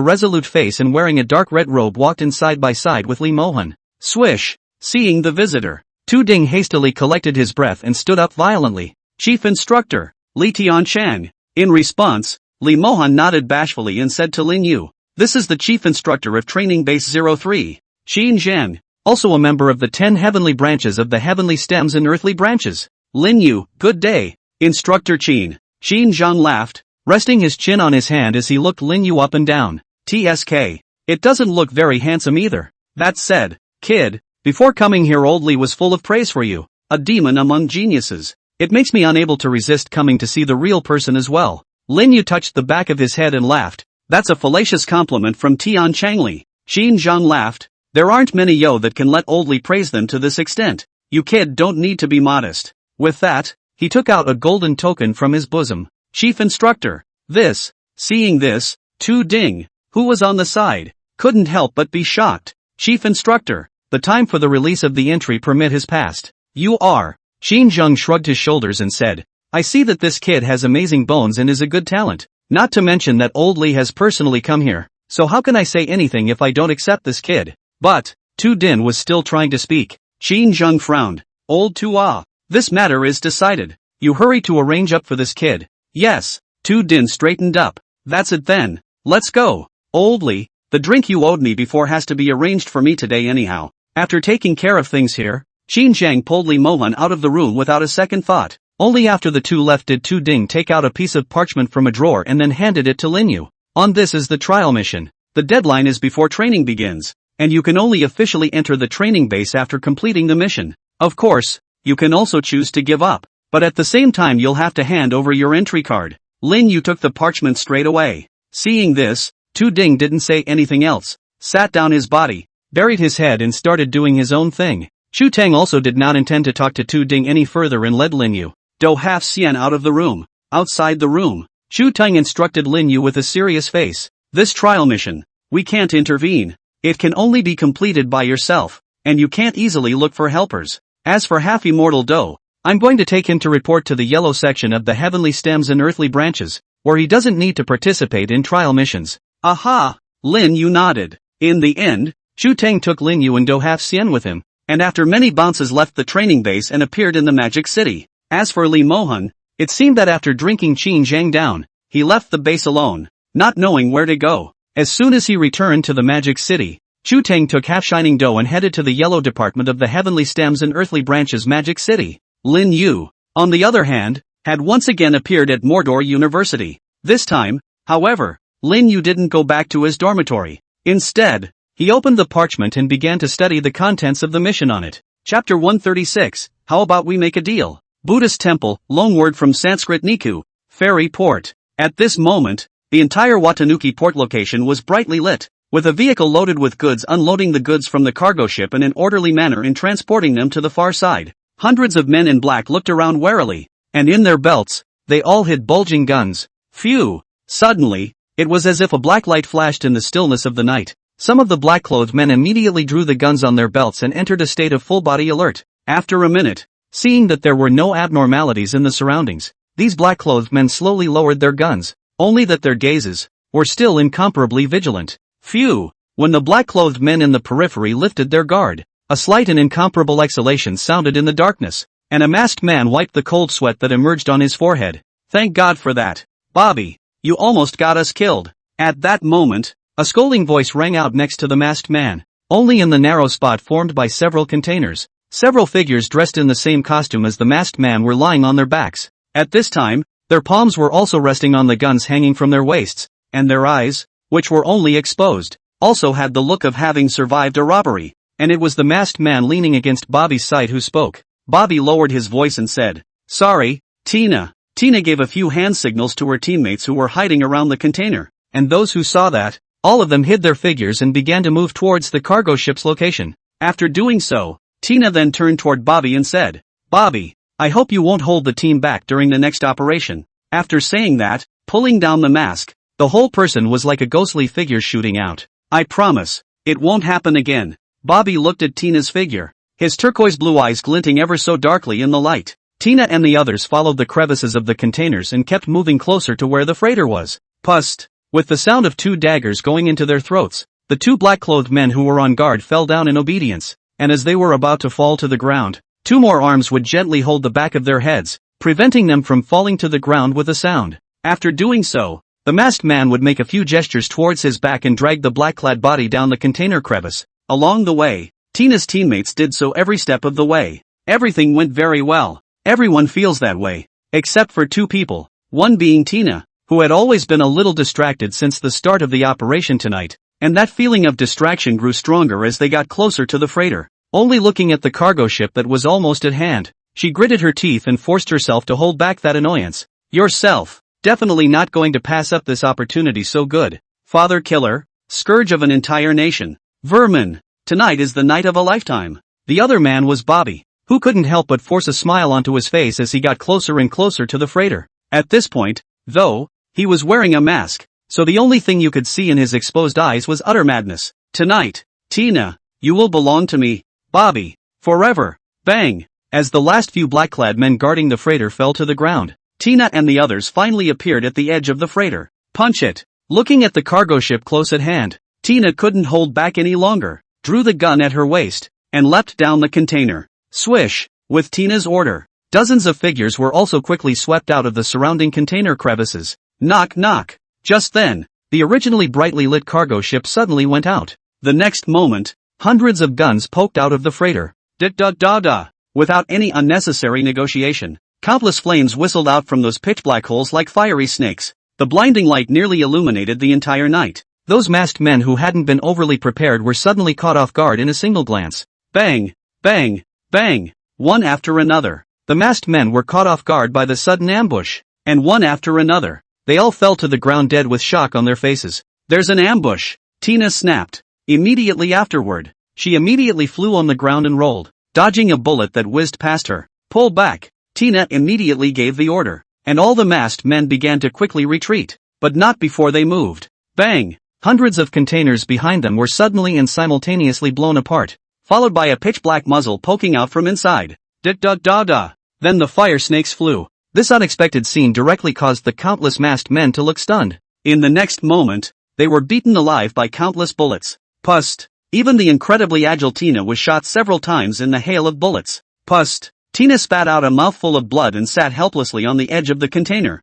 resolute face and wearing a dark red robe walked in side by side with Li Mohan. Swish! Seeing the visitor, Tu Ding hastily collected his breath and stood up violently. Chief Instructor, Li Tianchang. In response, Li Mohan nodded bashfully and said to Lin Yu, this is the Chief Instructor of Training Base 03, Qin Zhang, also a member of the 10 heavenly branches of the heavenly stems and earthly branches. Lin Yu, good day, Instructor Qin. Qin Zhang laughed, resting his chin on his hand as he looked Lin Yu up and down. TSK. It doesn't look very handsome either. That said, kid, before coming here old Li was full of praise for you, a demon among geniuses. It makes me unable to resist coming to see the real person as well. Lin Yu touched the back of his head and laughed. That's a fallacious compliment from Tian Changli. Qin Zhang laughed. There aren't many yo that can let old Li praise them to this extent. You kid don't need to be modest. With that, he took out a golden token from his bosom. Chief Instructor. This. Seeing this, Tu Ding, who was on the side, couldn't help but be shocked. Chief Instructor, the time for the release of the entry permit has passed. You are. Shin Jung shrugged his shoulders and said, I see that this kid has amazing bones and is a good talent. Not to mention that old Lee has personally come here, so how can I say anything if I don't accept this kid? But, Tu Din was still trying to speak. Shin Jung frowned. Old Tua, this matter is decided. You hurry to arrange up for this kid. Yes. Tu Din straightened up. That's it then. Let's go. Old Lee, the drink you owed me before has to be arranged for me today anyhow. After taking care of things here, Shin Jiang pulled Lee Mohan out of the room without a second thought. Only after the two left did Tu Ding take out a piece of parchment from a drawer and then handed it to Lin Yu. On this is the trial mission. The deadline is before training begins, and you can only officially enter the training base after completing the mission. Of course, you can also choose to give up, but at the same time you'll have to hand over your entry card. Lin Yu took the parchment straight away. Seeing this, Tu Ding didn't say anything else, sat down his body, buried his head and started doing his own thing. Shu Tang also did not intend to talk to Tu Ding any further and led Lin Yu, Do half Xian out of the room. Outside the room, Shu Tang instructed Lin Yu with a serious face. This trial mission, we can't intervene. It can only be completed by yourself, and you can't easily look for helpers. As for half Immortal Do, I'm going to take him to report to the yellow section of the heavenly stems and earthly branches, where he doesn't need to participate in trial missions. Aha! Lin Yu nodded. In the end, Shu Tang took Lin Yu and Do half Xian with him, and after many bounces left the training base and appeared in the magic city. As for Lee Mohan, it seemed that after drinking Qin Zhang down, he left the base alone, not knowing where to go. As soon as he returned to the magic city, Chu Tang took half Shining Do and headed to the yellow department of the heavenly stems and earthly branches magic city. Lin Yu, on the other hand, had once again appeared at Mordor University. This time, however, Lin Yu didn't go back to his dormitory. Instead, he opened the parchment and began to study the contents of the mission on it. Chapter 136, How about we make a deal? Buddhist temple, loanword from Sanskrit Niku, ferry port. At this moment, the entire Watanuki port location was brightly lit, with a vehicle loaded with goods unloading the goods from the cargo ship in an orderly manner and transporting them to the far side. Hundreds of men in black looked around warily, and in their belts, they all hid bulging guns. Phew! Suddenly, it was as if a black light flashed in the stillness of the night. Some of the black-clothed men immediately drew the guns on their belts and entered a state of full-body alert. After a minute, seeing that there were no abnormalities in the surroundings, these black-clothed men slowly lowered their guns, only that their gazes were still incomparably vigilant. Phew! When the black-clothed men in the periphery lifted their guard, a slight and incomparable exhalation sounded in the darkness, and a masked man wiped the cold sweat that emerged on his forehead. Thank God for that. Bobby, you almost got us killed. At that moment, a scolding voice rang out next to the masked man. Only in the narrow spot formed by several containers, several figures dressed in the same costume as the masked man were lying on their backs. At this time, their palms were also resting on the guns hanging from their waists, and their eyes, which were only exposed, also had the look of having survived a robbery. And it was the masked man leaning against Bobby's side who spoke. Bobby lowered his voice and said, "Sorry, Tina." Tina gave a few hand signals to her teammates who were hiding around the container, and those who saw that, all of them hid their figures and began to move towards the cargo ship's location. After doing so, Tina then turned toward Bobby and said, "Bobby, I hope you won't hold the team back during the next operation." After saying that, pulling down the mask, the whole person was like a ghostly figure shooting out. "I promise, it won't happen again." Bobby looked at Tina's figure, his turquoise blue eyes glinting ever so darkly in the light. Tina and the others followed the crevices of the containers and kept moving closer to where the freighter was. Pust! With the sound of two daggers going into their throats, the two black-clothed men who were on guard fell down in obedience, and as they were about to fall to the ground, two more arms would gently hold the back of their heads, preventing them from falling to the ground with a sound. After doing so, the masked man would make a few gestures towards his back and drag the black-clad body down the container crevice. Along the way, Tina's teammates did so every step of the way. Everything went very well. Everyone feels that way, except for two people, one being Tina, who had always been a little distracted since the start of the operation tonight, and that feeling of distraction grew stronger as they got closer to the freighter. Only looking at the cargo ship that was almost at hand, she gritted her teeth and forced herself to hold back that annoyance. "Yourself, definitely not going to pass up this opportunity so good. Father killer, scourge of an entire nation. Vermin, tonight is the night of a lifetime." The other man was Bobby, who couldn't help but force a smile onto his face as he got closer and closer to the freighter. At this point, though, he was wearing a mask, so the only thing you could see in his exposed eyes was utter madness. "Tonight, Tina, You will belong to me, Bobby, forever. Bang! As the last few black-clad men guarding the freighter fell to the ground, Tina and the others finally appeared at the edge of the freighter. Punch it! Looking at the cargo ship close at hand, Tina couldn't hold back any longer, drew the gun at her waist, and leapt down the container. Swish! With Tina's order, dozens of figures were also quickly swept out of the surrounding container crevices. Knock knock! Just then, the originally brightly lit cargo ship suddenly went out. The next moment, hundreds of guns poked out of the freighter. Da-da-da-da! Without any unnecessary negotiation, countless flames whistled out from those pitch-black holes like fiery snakes. The blinding light nearly illuminated the entire night. Those masked men who hadn't been overly prepared were suddenly caught off guard in a single glance. Bang! Bang! Bang! One after another, the masked men were caught off guard by the sudden ambush. And one after another, they all fell to the ground dead with shock on their faces. There's an ambush! Tina snapped. Immediately afterward, she immediately flew on the ground and rolled, dodging a bullet that whizzed past her. Pull back! Tina immediately gave the order, and all the masked men began to quickly retreat, but not before they moved. Bang! Hundreds of containers behind them were suddenly and simultaneously blown apart, followed by a pitch-black muzzle poking out from inside. Da-da-da-da! Then the fire snakes flew. This unexpected scene directly caused the countless masked men to look stunned. In the next moment, they were beaten alive by countless bullets. Pust! Even the incredibly agile Tina was shot several times in the hail of bullets. Pust! Tina spat out a mouthful of blood and sat helplessly on the edge of the container.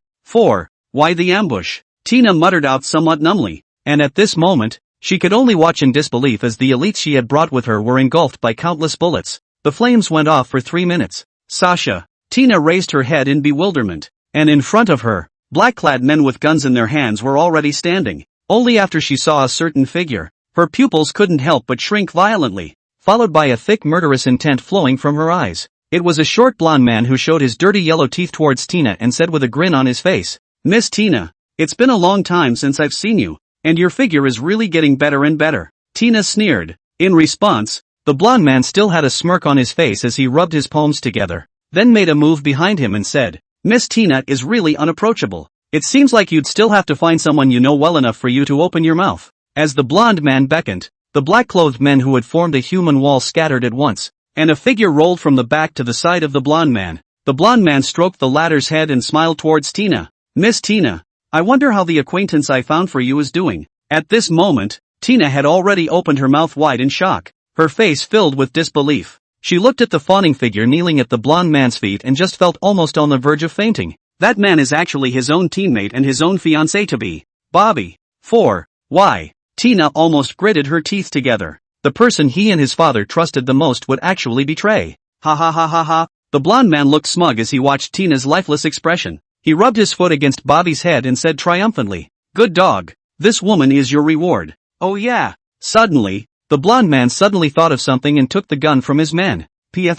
Why the ambush? Tina muttered out somewhat numbly, and at this moment, she could only watch in disbelief as the elites she had brought with her were engulfed by countless bullets. The flames went off for 3 minutes. Sasha! Tina raised her head in bewilderment, and in front of her, black-clad men with guns in their hands were already standing. Only after she saw a certain figure, her pupils couldn't help but shrink violently, followed by a thick murderous intent flowing from her eyes. It was a short blonde man who showed his dirty yellow teeth towards Tina and said with a grin on his face, "Miss Tina, it's been a long time since I've seen you, and your figure is really getting better and better." Tina sneered. In response, the blonde man still had a smirk on his face as he rubbed his palms together, then made a move behind him and said, "Miss Tina is really unapproachable. It seems like you'd still have to find someone you know well enough for you to open your mouth." As the blonde man beckoned, the black-clothed men who had formed a human wall scattered at once, and a figure rolled from the back to the side of the blonde man. The blonde man stroked the latter's head and smiled towards Tina. "Miss Tina, I wonder how the acquaintance I found for you is doing." At this moment, Tina had already opened her mouth wide in shock, her face filled with disbelief. She looked at the fawning figure kneeling at the blonde man's feet and just felt almost on the verge of fainting. That man is actually his own teammate and his own fiancé-to-be, Bobby. Why? Tina almost gritted her teeth together. The person he and his father trusted the most would actually betray. Ha ha ha ha ha. The blonde man looked smug as he watched Tina's lifeless expression. He rubbed his foot against Bobby's head and said triumphantly, "Good dog. This woman is your reward." "Oh yeah." Suddenly, the blonde man suddenly thought of something and took the gun from his man. Four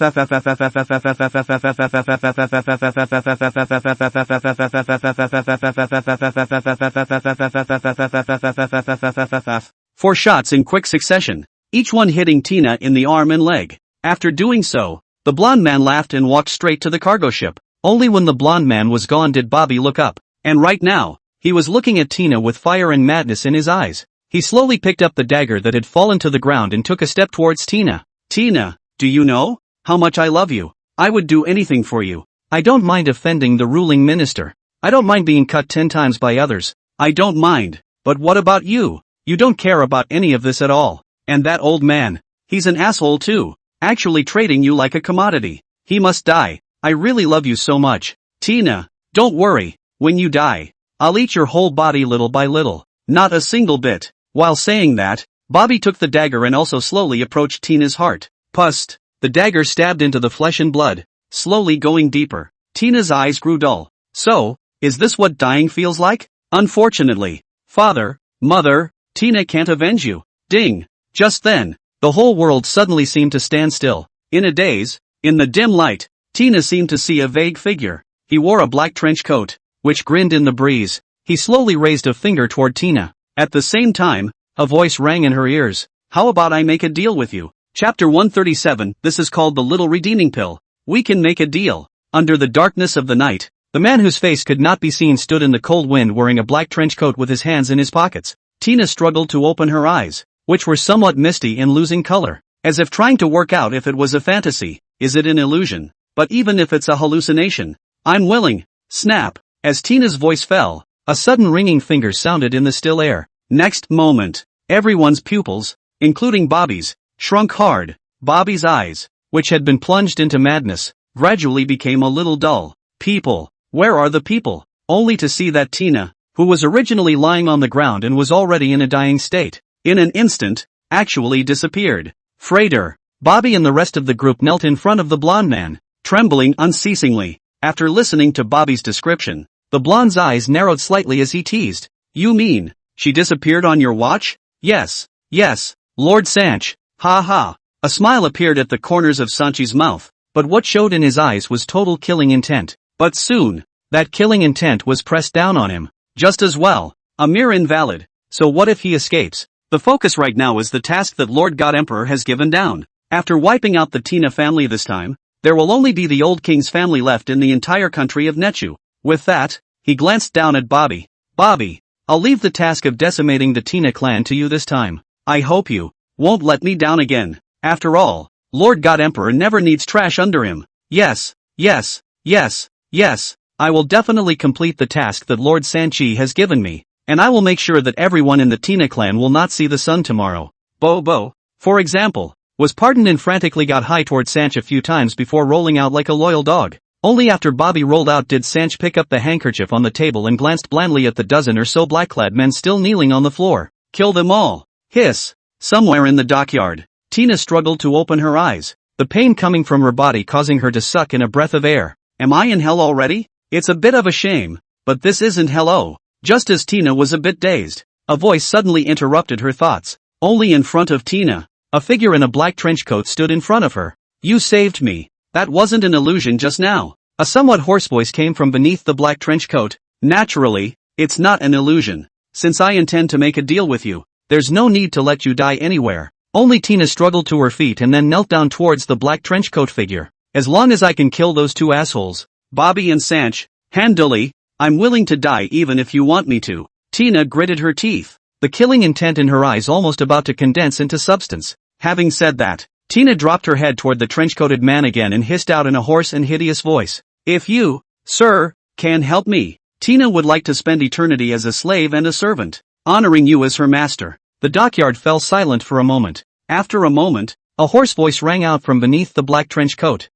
shots in quick succession, each one hitting Tina in the arm and leg. After doing so, the blonde man laughed and walked straight to the cargo ship. Only when the blonde man was gone did Bobby look up, and right now, he was looking at Tina with fire and madness in his eyes. He slowly picked up the dagger that had fallen to the ground and took a step towards Tina. "Tina, do you know how much I love you? I would do anything for you. I don't mind offending the ruling minister. I don't mind being cut 10 times by others. I don't mind, but what about you? You don't care about any of this at all. And that old man, he's an asshole too, actually trading you like a commodity. He must die. I really love you so much. Tina, don't worry, when you die, I'll eat your whole body little by little, not a single bit." While saying that, Bobby took the dagger and also slowly approached Tina's heart. Pust! The dagger stabbed into the flesh and blood, slowly going deeper. Tina's eyes grew dull. "So, is this what dying feels like?" "Unfortunately, father, mother, Tina can't avenge you." Ding! Just then, the whole world suddenly seemed to stand still. In a daze, in the dim light, Tina seemed to see a vague figure. He wore a black trench coat, which grinned in the breeze. He slowly raised a finger toward Tina. At the same time, a voice rang in her ears. "How about I make a deal with you?" Chapter 137, this is called the Little Redeeming Pill. We can make a deal. Under the darkness of the night, the man whose face could not be seen stood in the cold wind wearing a black trench coat with his hands in his pockets. Tina struggled to open her eyes, which were somewhat misty and losing color. as if trying to work out if it was a fantasy, is it an illusion, but even if it's a hallucination, I'm willing. Snap, as Tina's voice fell, a sudden ringing finger sounded in the still air. Next moment, everyone's pupils, including Bobby's, shrunk hard. Bobby's eyes, which had been plunged into madness, gradually became a little dull. People, where are the people? Only to see that Tina, who was originally lying on the ground and was already in a dying state, in an instant, actually disappeared. Freighter, Bobby and the rest of the group knelt in front of the blonde man, trembling unceasingly. After listening to Bobby's description, the blonde's eyes narrowed slightly as he teased. You mean, she disappeared on your watch? Yes, Lord Sanch, ha ha. A smile appeared at the corners of Sanchi's mouth, but what showed in his eyes was total killing intent. But soon, that killing intent was pressed down on him. Just as well, a mere invalid. So what if he escapes? The focus right now is the task that Lord God Emperor has given down. After wiping out the Tina family this time, there will only be the old king's family left in the entire country of Nechu. With that, he glanced down at Bobby. Bobby, I'll leave the task of decimating the Tina clan to you this time. I hope you won't let me down again. After all, Lord God Emperor never needs trash under him. Yes, I will definitely complete the task that Lord Sanchi has given me, and I will make sure that everyone in the Tina clan will not see the sun tomorrow. Bobo, for example, was pardoned and frantically got high toward Sanch a few times before rolling out like a loyal dog. Only after Bobby rolled out did Sanch pick up the handkerchief on the table and glanced blandly at the dozen or so black-clad men still kneeling on the floor. Kill them all. Hiss. Somewhere in the dockyard, Tina struggled to open her eyes, the pain coming from her body causing her to suck in a breath of air. Am I in hell already? It's a bit of a shame, but this isn't hello. Just as Tina was a bit dazed, a voice suddenly interrupted her thoughts. Only in front of Tina, a figure in a black trench coat stood in front of her. You saved me. That wasn't an illusion just now. A somewhat hoarse voice came from beneath the black trench coat. Naturally, it's not an illusion. Since I intend to make a deal with you, there's no need to let you die anywhere. Only Tina struggled to her feet and then knelt down towards the black trenchcoat figure. As long as I can kill those two assholes, Bobby and Sanch, handily, I'm willing to die even if you want me to. Tina gritted her teeth, the killing intent in her eyes almost about to condense into substance. Having said that, Tina dropped her head toward the trench-coated man again and hissed out in a hoarse and hideous voice. If you, sir, can help me, Tina would like to spend eternity as a slave and a servant, honoring you as her master. The dockyard fell silent for a moment. After a moment, a hoarse voice rang out from beneath the black trench coat.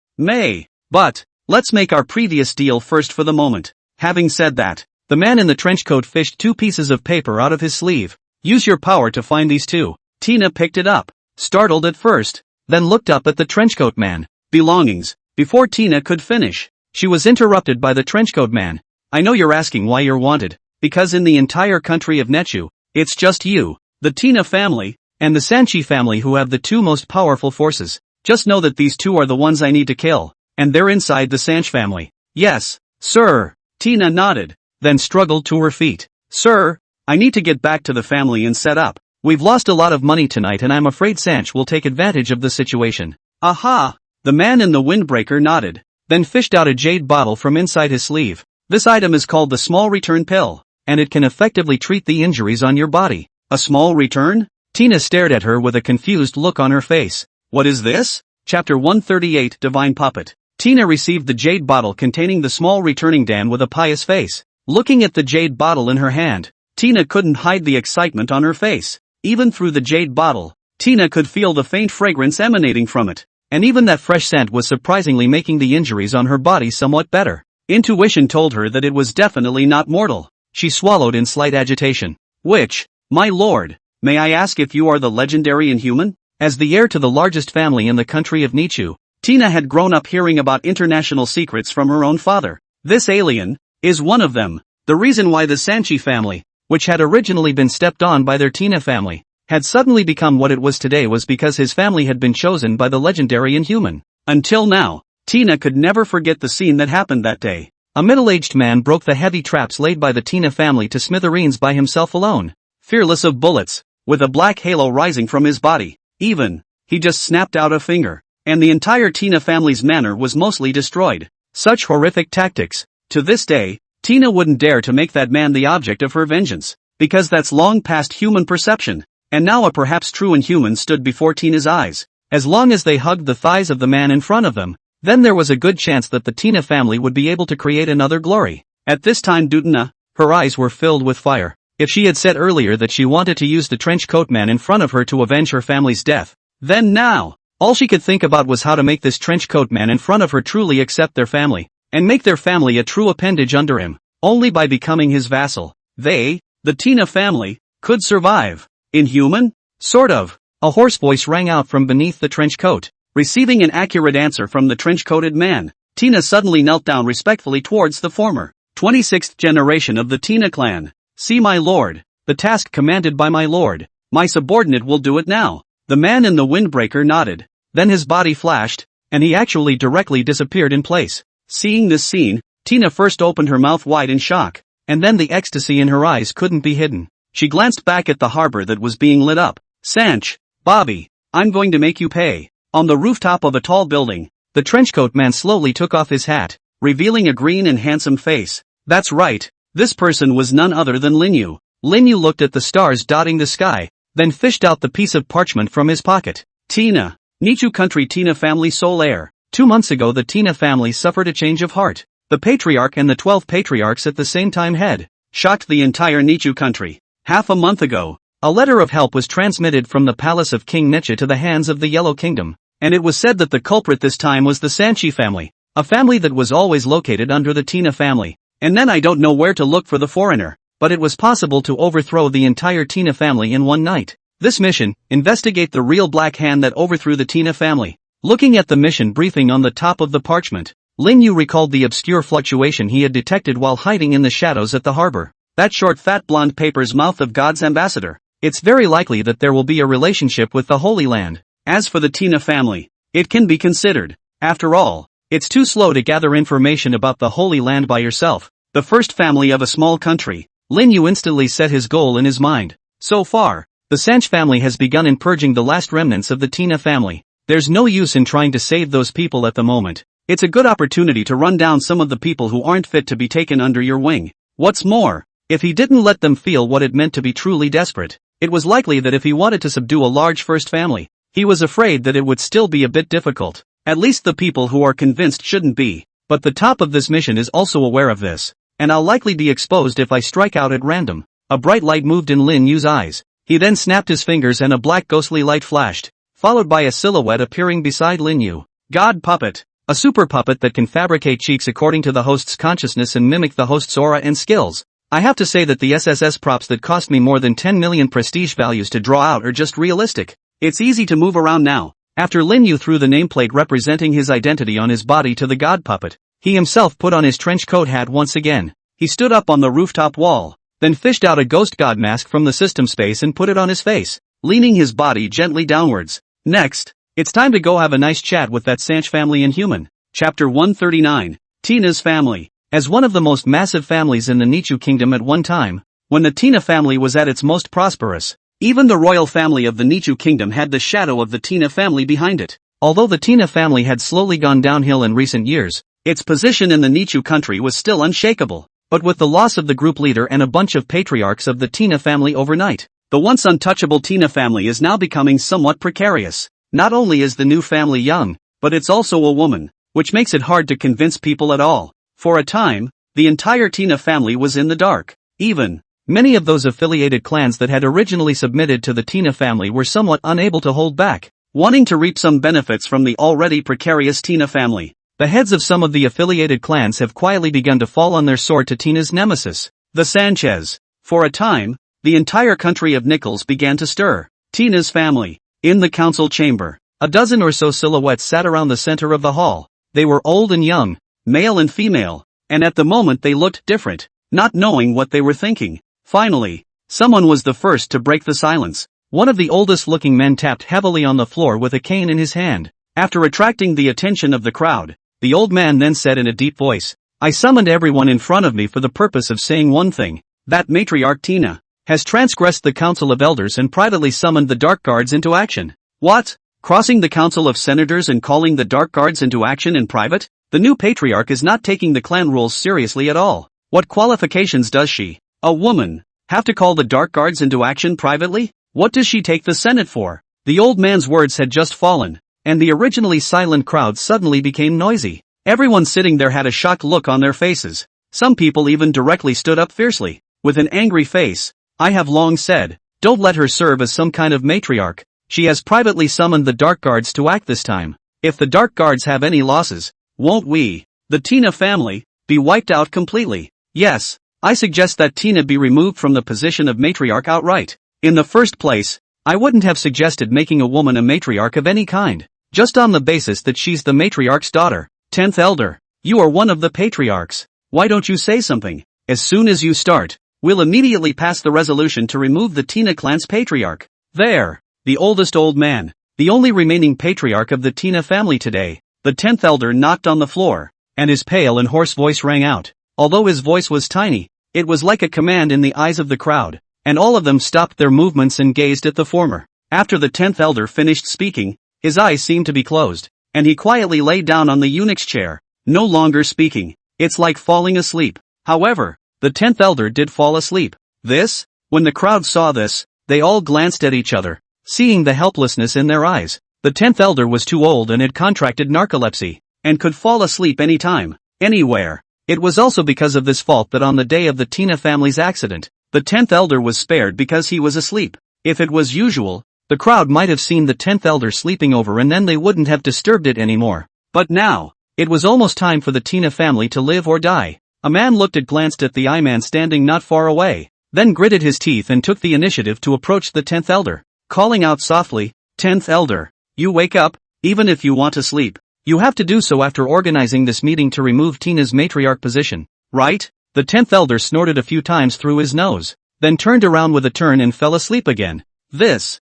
But, let's make our previous deal first for the moment. Having said that, the man in the trench coat fished 2 pieces of paper out of his sleeve. Use your power to find these 2. Tina picked it up, startled at first, then looked up at the trenchcoat man. Belongings. Before Tina could finish, she was interrupted by the trenchcoat man. I know you're asking why you're wanted, because in the entire country of Nechu, it's just you, the Tina family, and the Sanchi family who have the 2 most powerful forces. Just know that these 2 are the ones I need to kill, and they're inside the Sanch family. Yes, sir. Tina nodded, then struggled to her feet. Sir, I need to get back to the family and set up. We've lost a lot of money tonight and I'm afraid Sanch will take advantage of the situation. Aha! The man in the windbreaker nodded, then fished out a jade bottle from inside his sleeve. This item is called the small return pill, and it can effectively treat the injuries on your body. A small return? Tina stared at her with a confused look on her face. What is this? Chapter 138 Divine Puppet. Tina received the jade bottle containing the small returning Dan with a pious face. Looking at the jade bottle in her hand, Tina couldn't hide the excitement on her face. Even through the jade bottle, Tina could feel the faint fragrance emanating from it. And even that fresh scent was surprisingly making the injuries on her body somewhat better. Intuition told her that it was definitely not mortal. She swallowed in slight agitation. Which, my lord, may I ask if you are the legendary Inhuman? As the heir to the largest family in the country of Nechu, Tina had grown up hearing about international secrets from her own father. This alien is one of them. The reason why the Sanchi family, which had originally been stepped on by their Tina family, had suddenly become what it was today was because his family had been chosen by the legendary Inhuman. Until now, Tina could never forget the scene that happened that day. A middle-aged man broke the heavy traps laid by the Tina family to smithereens by himself alone, fearless of bullets, with a black halo rising from his body. He just snapped out a finger, and the entire Tina family's manor was mostly destroyed. Such horrific tactics. To this day, Tina wouldn't dare to make that man the object of her vengeance, because that's long past human perception. And now a perhaps true Inhuman stood before Tina's eyes. As long as they hugged the thighs of the man in front of them, then there was a good chance that the Tina family would be able to create another glory. At this time Dutna, her eyes were filled with fire. If she had said earlier that she wanted to use the trench coat man in front of her to avenge her family's death, then now, all she could think about was how to make this trench coat man in front of her truly accept their family, and make their family a true appendage under him. Only by becoming his vassal, they, the Tina family, could survive. Inhuman? Sort of. A hoarse voice rang out from beneath the trench coat. Receiving an accurate answer from the trench-coated man, Tina suddenly knelt down respectfully towards the former 26th generation of the Tina clan. See my lord, the task commanded by my lord, my subordinate will do it now. The man in the windbreaker nodded, then his body flashed, and he actually directly disappeared in place. Seeing this scene, Tina first opened her mouth wide in shock, and then the ecstasy in her eyes couldn't be hidden. She glanced back at the harbor that was being lit up. Sanch, Bobby, I'm going to make you pay. On the rooftop of a tall building, the trenchcoat man slowly took off his hat, revealing a green and handsome face. That's right, this person was none other than Linyu. Linyu looked at the stars dotting the sky, then fished out the piece of parchment from his pocket. Tina, Nichu country Tina family sole heir. 2 months ago the Tina family suffered a change of heart. The patriarch and the 12 patriarchs at the same time had shocked the entire Nichu country. Half a month ago, a letter of help was transmitted from the palace of King Necha to the hands of the Yellow Kingdom, and it was said that the culprit this time was the Sanchi family, a family that was always located under the Tina family. And then I don't know where to look for the foreigner, but it was possible to overthrow the entire Tina family in one night. This mission, investigate the real black hand that overthrew the Tina family. Looking at the mission briefing on the top of the parchment, Lin Yu recalled the obscure fluctuation he had detected while hiding in the shadows at the harbor. That short fat blonde paper's mouth of God's ambassador. It's very likely that there will be a relationship with the Holy Land. As for the Tina family, it can be considered. After all, it's too slow to gather information about the Holy Land by yourself. The first family of a small country. Lin Yu instantly set his goal in his mind. So far, the Sanch family has begun in purging the last remnants of the Tina family. There's no use in trying to save those people at the moment. It's a good opportunity to run down some of the people who aren't fit to be taken under your wing. What's more, if he didn't let them feel what it meant to be truly desperate, it was likely that if he wanted to subdue a large first family, he was afraid that it would still be a bit difficult. At least the people who are convinced shouldn't be. But the top of this mission is also aware of this, and I'll likely be exposed if I strike out at random. A bright light moved in Lin Yu's eyes. He then snapped his fingers and a black ghostly light flashed, followed by a silhouette appearing beside Lin Yu. God Puppet. A super puppet that can fabricate cheeks according to the host's consciousness and mimic the host's aura and skills. I have to say that the SSS props that cost me more than 10 million prestige values to draw out are just realistic. It's easy to move around now. After Lin Yu threw the nameplate representing his identity on his body to the God Puppet, he himself put on his trench coat hat once again. He stood up on the rooftop wall, then fished out a ghost god mask from the system space and put it on his face, leaning his body gently downwards. Next, it's time to go have a nice chat with that Sanch family Inhuman. Chapter 139. Tina's family. As one of the most massive families in the Nichu kingdom at one time, when the Tina family was at its most prosperous, even the royal family of the Nichu kingdom had the shadow of the Tina family behind it. Although the Tina family had slowly gone downhill in recent years, its position in the Nichu country was still unshakable. But with the loss of the group leader and a bunch of patriarchs of the Tina family overnight, the once untouchable Tina family is now becoming somewhat precarious. Not only is the new family young, but it's also a woman, which makes it hard to convince people at all. For a time, the entire Tina family was in the dark. Even many of those affiliated clans that had originally submitted to the Tina family were somewhat unable to hold back, wanting to reap some benefits from the already precarious Tina family. The heads of some of the affiliated clans have quietly begun to fall on their sword to Tina's nemesis, the Sanchez. For a time, the entire country of Nichols began to stir. Tina's family. In the council chamber, a dozen or so silhouettes sat around the center of the hall. They were old and young, male and female, and at the moment they looked different, not knowing what they were thinking. Finally, someone was the first to break the silence. One of the oldest-looking men tapped heavily on the floor with a cane in his hand. After attracting the attention of the crowd, the old man then said in a deep voice, "I summoned everyone in front of me for the purpose of saying one thing. That matriarch Tina has transgressed the Council of Elders and privately summoned the Dark Guards into action." What? Crossing the Council of Senators and calling the Dark Guards into action in private? The new patriarch is not taking the clan rules seriously at all. What qualifications does she, a woman, have to call the Dark Guards into action privately? What does she take the Senate for? The old man's words had just fallen, and the originally silent crowd suddenly became noisy. Everyone sitting there had a shocked look on their faces. Some people even directly stood up fiercely, with an angry face. I have long said, don't let her serve as some kind of matriarch. She has privately summoned the Dark Guards to act this time. If the Dark Guards have any losses, won't we, the Tina family, be wiped out completely? Yes, I suggest that Tina be removed from the position of matriarch outright. In the first place, I wouldn't have suggested making a woman a matriarch of any kind, just on the basis that she's the matriarch's daughter. 10th Elder, you are one of the patriarchs. Why don't you say something? As soon as you start, we'll immediately pass the resolution to remove the Tina clan's patriarch. There, the oldest old man, the only remaining patriarch of the Tina family today. The 10th Elder knocked on the floor, and his pale and hoarse voice rang out. Although his voice was tiny, it was like a command in the eyes of the crowd, and all of them stopped their movements and gazed at the former. After the 10th Elder finished speaking, his eyes seemed to be closed, and he quietly lay down on the eunuch's chair, no longer speaking. It's like falling asleep. However, the 10th Elder did fall asleep. When the crowd saw this, they all glanced at each other, seeing the helplessness in their eyes. The 10th Elder was too old and had contracted narcolepsy, and could fall asleep anytime, anywhere. It was also because of this fault that on the day of the Tina family's accident, the 10th Elder was spared because he was asleep. If it was usual, the crowd might have seen the 10th Elder sleeping over and then they wouldn't have disturbed it anymore. But now, it was almost time for the Tina family to live or die. A man glanced at the man standing not far away, then gritted his teeth and took the initiative to approach the 10th Elder, calling out softly, 10th Elder, you wake up, even if you want to sleep. You have to do so after organizing this meeting to remove Tina's matriarch position, right? The 10th Elder snorted a few times through his nose, then turned around with a turn and fell asleep again.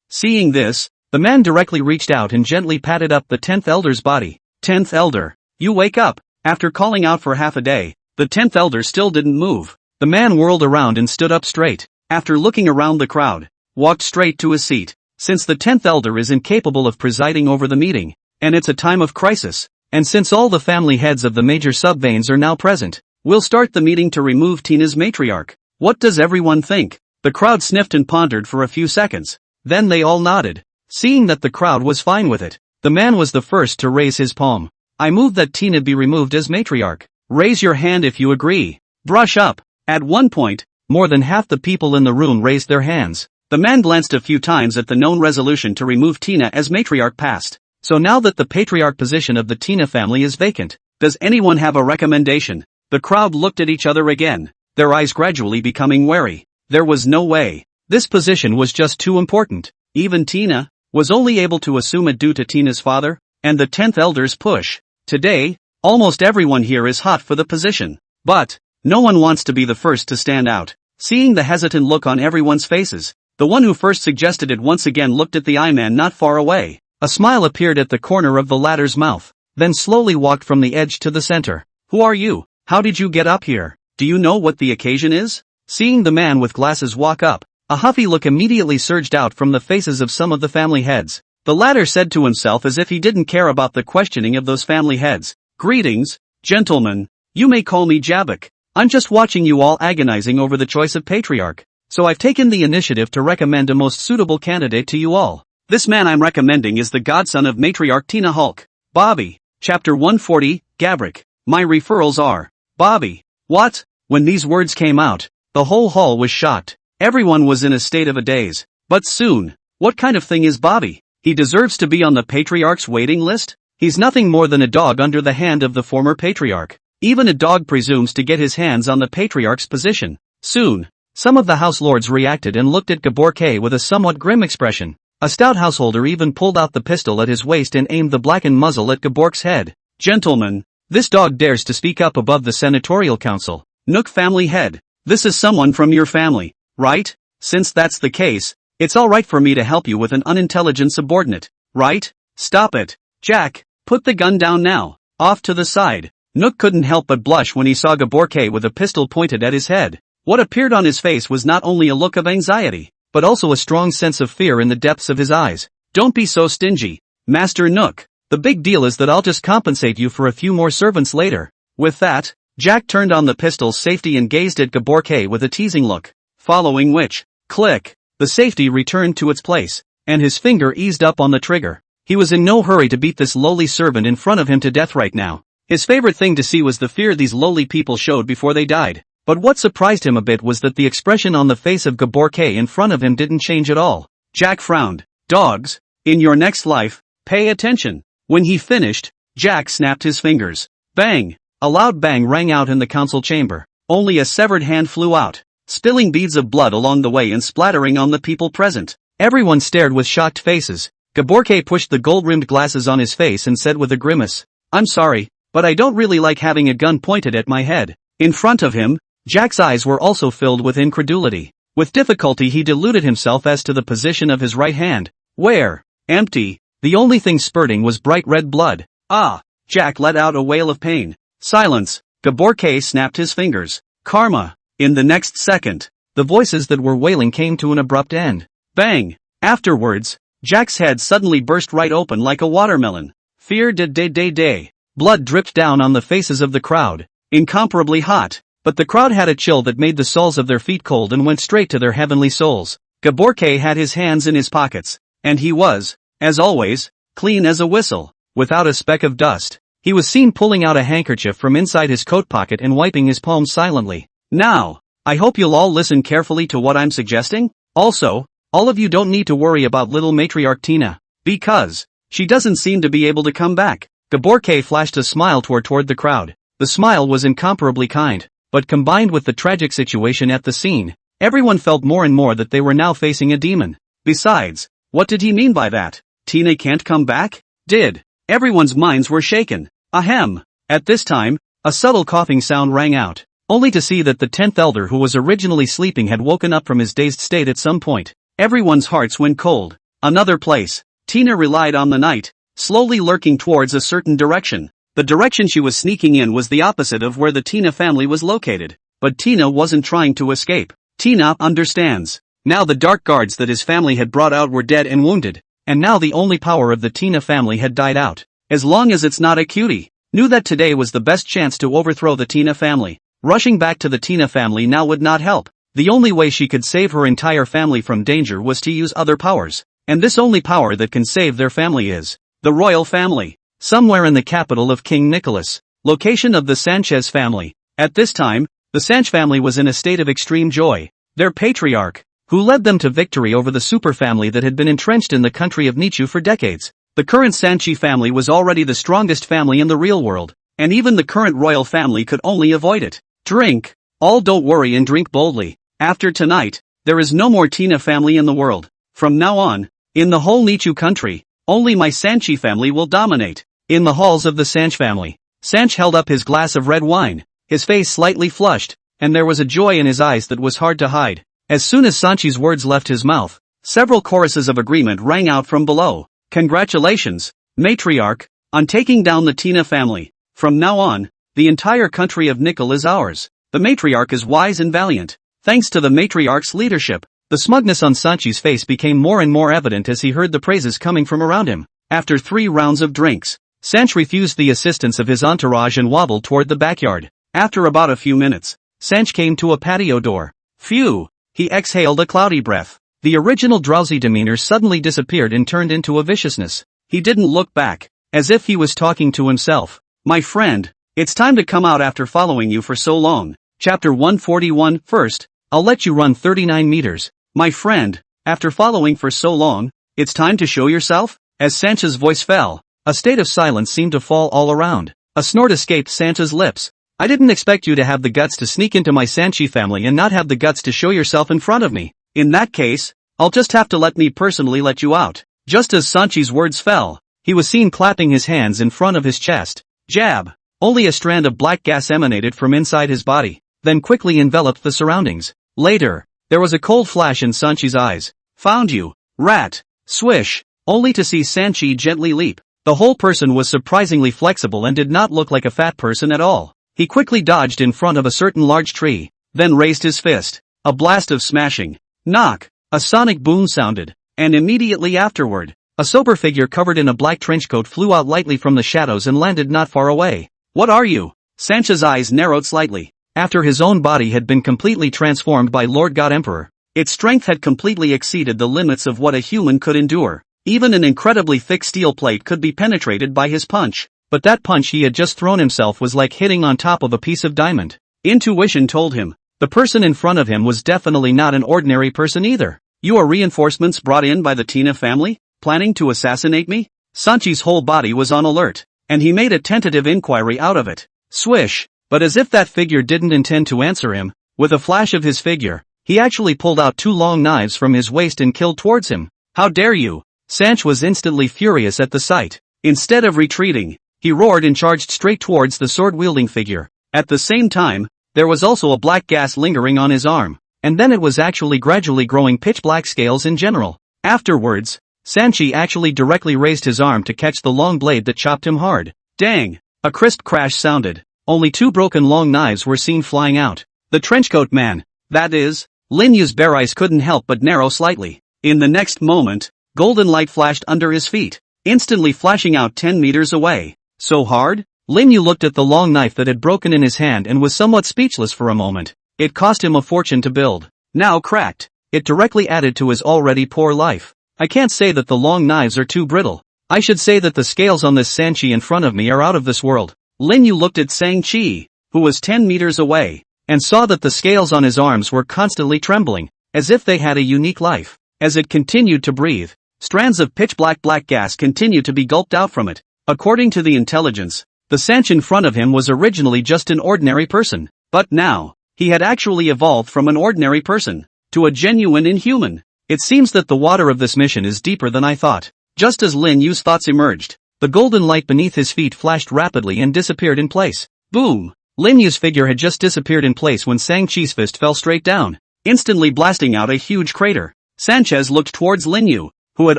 Seeing this, the man directly reached out and gently patted up the 10th Elder's body. 10th Elder, you wake up. After calling out for half a day, the 10th Elder still didn't move. The man whirled around and stood up straight. After looking around the crowd, walked straight to his seat. Since the 10th Elder is incapable of presiding over the meeting, and it's a time of crisis, and since all the family heads of the major subveins are now present, we'll start the meeting to remove Tina's matriarch. What does everyone think? The crowd sniffed and pondered for a few seconds. Then they all nodded. Seeing that the crowd was fine with it, the man was the first to raise his palm. I move that Tina be removed as matriarch. Raise your hand if you agree. Brush up. At one point, more than half the people in the room raised their hands. The man glanced a few times at the known resolution to remove Tina as matriarch passed. So now that the patriarch position of the Tina family is vacant, does anyone have a recommendation? The crowd looked at each other again, their eyes gradually becoming wary. There was no way. This position was just too important. Even Tina was only able to assume it due to Tina's father and the 10th Elder's push. Today, almost everyone here is hot for the position. But no one wants to be the first to stand out. Seeing the hesitant look on everyone's faces, the one who first suggested it once again looked at the man not far away. A smile appeared at the corner of the latter's mouth, then slowly walked from the edge to the center. Who are you? How did you get up here? Do you know what the occasion is? Seeing the man with glasses walk up, a huffy look immediately surged out from the faces of some of the family heads. The latter said to himself as if he didn't care about the questioning of those family heads. Greetings, gentlemen. You may call me Jabuk. I'm just watching you all agonizing over the choice of patriarch. So I've taken the initiative to recommend a most suitable candidate to you all. This man I'm recommending is the godson of matriarch Tina Hulk. Bobby. Chapter 140, Gabrick. My referrals are. Bobby. What? When these words came out, the whole hall was shocked. Everyone was in a state of a daze. But soon, what kind of thing is Bobby? He deserves to be on the patriarch's waiting list? He's nothing more than a dog under the hand of the former patriarch. Even a dog presumes to get his hands on the patriarch's position. Soon, some of the house lords reacted and looked at Gaborke with a somewhat grim expression. A stout householder even pulled out the pistol at his waist and aimed the blackened muzzle at Gabork's head. Gentlemen, this dog dares to speak up above the senatorial council. Nook family head, this is someone from your family, right? Since that's the case, it's alright for me to help you with an unintelligent subordinate, right? Stop it. Jack, put the gun down now. Off to the side. Nook couldn't help but blush when he saw Gaborke with a pistol pointed at his head. What appeared on his face was not only a look of anxiety, but also a strong sense of fear in the depths of his eyes. Don't be so stingy, Master Nook. The big deal is that I'll just compensate you for a few more servants later. With that, Jack turned on the pistol's safety and gazed at Gaborke with a teasing look. Following which, click, the safety returned to its place. and his finger eased up on the trigger. He was in no hurry to beat this lowly servant in front of him to death right now. His favorite thing to see was the fear these lowly people showed before they died. But what surprised him a bit was that the expression on the face of Gabor K in front of him didn't change at all. Jack frowned. Dogs, in your next life, pay attention. When he finished, Jack snapped his fingers. Bang! A loud bang rang out in the council chamber. Only a severed hand flew out, spilling beads of blood along the way and splattering on the people present. Everyone stared with shocked faces. Gabor K pushed the gold-rimmed glasses on his face and said with a grimace, "I'm sorry, but I don't really like having a gun pointed at my head." In front of him, Jack's eyes were also filled with incredulity. With difficulty he deluded himself as to the position of his right hand. Where? Empty. The only thing spurting was bright red blood. Ah! Jack let out a wail of pain. Silence! Gabor K snapped his fingers. Karma! In the next second, the voices that were wailing came to an abrupt end. Bang! Afterwards, Jack's head suddenly burst right open like a watermelon. Fear day. Blood dripped down on the faces of the crowd. Incomparably hot. But the crowd had a chill that made the soles of their feet cold and went straight to their heavenly souls. Gabor K had his hands in his pockets. And he was, as always, clean as a whistle, without a speck of dust. He was seen pulling out a handkerchief from inside his coat pocket and wiping his palms silently. Now, I hope you'll all listen carefully to what I'm suggesting. Also, all of you don't need to worry about little matriarch Tina, because she doesn't seem to be able to come back. Gabor K flashed a smile toward the crowd. The smile was incomparably kind, but combined with the tragic situation at the scene, everyone felt more and more that they were now facing a demon. Besides, what did he mean by that? Tina can't come back? Did? Everyone's minds were shaken. Ahem. At this time, a subtle coughing sound rang out, only to see that the 10th elder who was originally sleeping had woken up from his dazed state at some point. Everyone's hearts went cold. Another place. Tina relied on the night, slowly lurking towards a certain direction. The direction she was sneaking in was the opposite of where the Tina family was located. But Tina wasn't trying to escape. Tina understands. Now the dark guards that his family had brought out were dead and wounded, and now the only power of the Tina family had died out. As long as it's not a cutie, knew that today was the best chance to overthrow the Tina family. Rushing back to the Tina family now would not help. The only way she could save her entire family from danger was to use other powers. And this only power that can save their family is the royal family. Somewhere in the capital of King Nicholas, location of the Sanchez family. At this time, the Sanch family was in a state of extreme joy. Their patriarch, who led them to victory over the super family that had been entrenched in the country of Nichu for decades. The current Sanchi family was already the strongest family in the real world, and even the current royal family could only avoid it. Drink. All don't worry and drink boldly. After tonight, there is no more Tina family in the world. From now on, in the whole Nichu country, only my Sanchi family will dominate. In the halls of the Sanch family, Sanch held up his glass of red wine, his face slightly flushed, and there was a joy in his eyes that was hard to hide. As soon as Sanchi's words left his mouth, several choruses of agreement rang out from below. Congratulations, matriarch, on taking down the Tina family. From now on, the entire country of Nickel is ours. The matriarch is wise and valiant. Thanks to the matriarch's leadership, the smugness on Sanchi's face became more and more evident as he heard the praises coming from around him. After 3 rounds of drinks, Sanch refused the assistance of his entourage and waddled toward the backyard. After about a few minutes, Sanch came to a patio door. Phew! He exhaled a cloudy breath. The original drowsy demeanor suddenly disappeared and turned into a viciousness. He didn't look back, as if he was talking to himself. My friend, it's time to come out after following you for so long. Chapter 141. First, I'll let you run 39 meters. My friend, after following for so long, it's time to show yourself? As Sancha's voice fell, a state of silence seemed to fall all around. A snort escaped Sancha's lips. I didn't expect you to have the guts to sneak into my Sanchi family and not have the guts to show yourself in front of me. In that case, I'll just have to let me personally let you out. Just as Sanchi's words fell, he was seen clapping his hands in front of his chest. Jab! Only a strand of black gas emanated from inside his body, then quickly enveloped the surroundings. Later, there was a cold flash in Sanchi's eyes. Found you, rat! Swish! Only to see Sanchi gently leap. The whole person was surprisingly flexible and did not look like a fat person at all. He quickly dodged in front of a certain large tree, then raised his fist. A blast of smashing. Knock! A sonic boom sounded, and immediately afterward, a sober figure covered in a black trenchcoat flew out lightly from the shadows and landed not far away. What are you? Sancha's eyes narrowed slightly. After his own body had been completely transformed by Lord God Emperor, Its strength had completely exceeded the limits of what a human could endure. Even an incredibly thick steel plate could be penetrated by his punch. But that punch he had just thrown himself was like hitting on top of a piece of diamond. Intuition told him, the person in front of him was definitely not an ordinary person either. You are reinforcements brought in by the Tina family, planning to assassinate me? Sanchi's whole body was on alert, and he made a tentative inquiry out of it. Swish! But as if that figure didn't intend to answer him, with a flash of his figure, he actually pulled out 2 long knives from his waist and killed towards him. How dare you! Sanch was instantly furious at the sight. Instead of retreating, he roared and charged straight towards the sword-wielding figure. At the same time, there was also a black gas lingering on his arm, and then it was actually gradually growing pitch-black scales in general. Afterwards, Sanchi actually directly raised his arm to catch the long blade that chopped him hard. Dang! A crisp crash sounded. Only 2 broken long knives were seen flying out. The trenchcoat man, that is, Lin Yu's bare eyes couldn't help but narrow slightly. In the next moment, golden light flashed under his feet, instantly flashing out 10 meters away. So hard? Lin Yu looked at the long knife that had broken in his hand and was somewhat speechless for a moment. It cost him a fortune to build. Now cracked. It directly added to his already poor life. I can't say that the long knives are too brittle. I should say that the scales on this Sanchi in front of me are out of this world. Lin Yu looked at Sang-chi, who was 10 meters away, and saw that the scales on his arms were constantly trembling, as if they had a unique life. As it continued to breathe, strands of pitch-black gas continued to be gulped out from it. According to the intelligence, the Sanch in front of him was originally just an ordinary person, but now, he had actually evolved from an ordinary person to a genuine inhuman. It seems that the water of this mission is deeper than I thought. Just as Lin Yu's thoughts emerged, the golden light beneath his feet flashed rapidly and disappeared in place. Boom! Lin Yu's figure had just disappeared in place when Sang-chi's fist fell straight down, instantly blasting out a huge crater. Sanchez looked towards Lin Yu, who had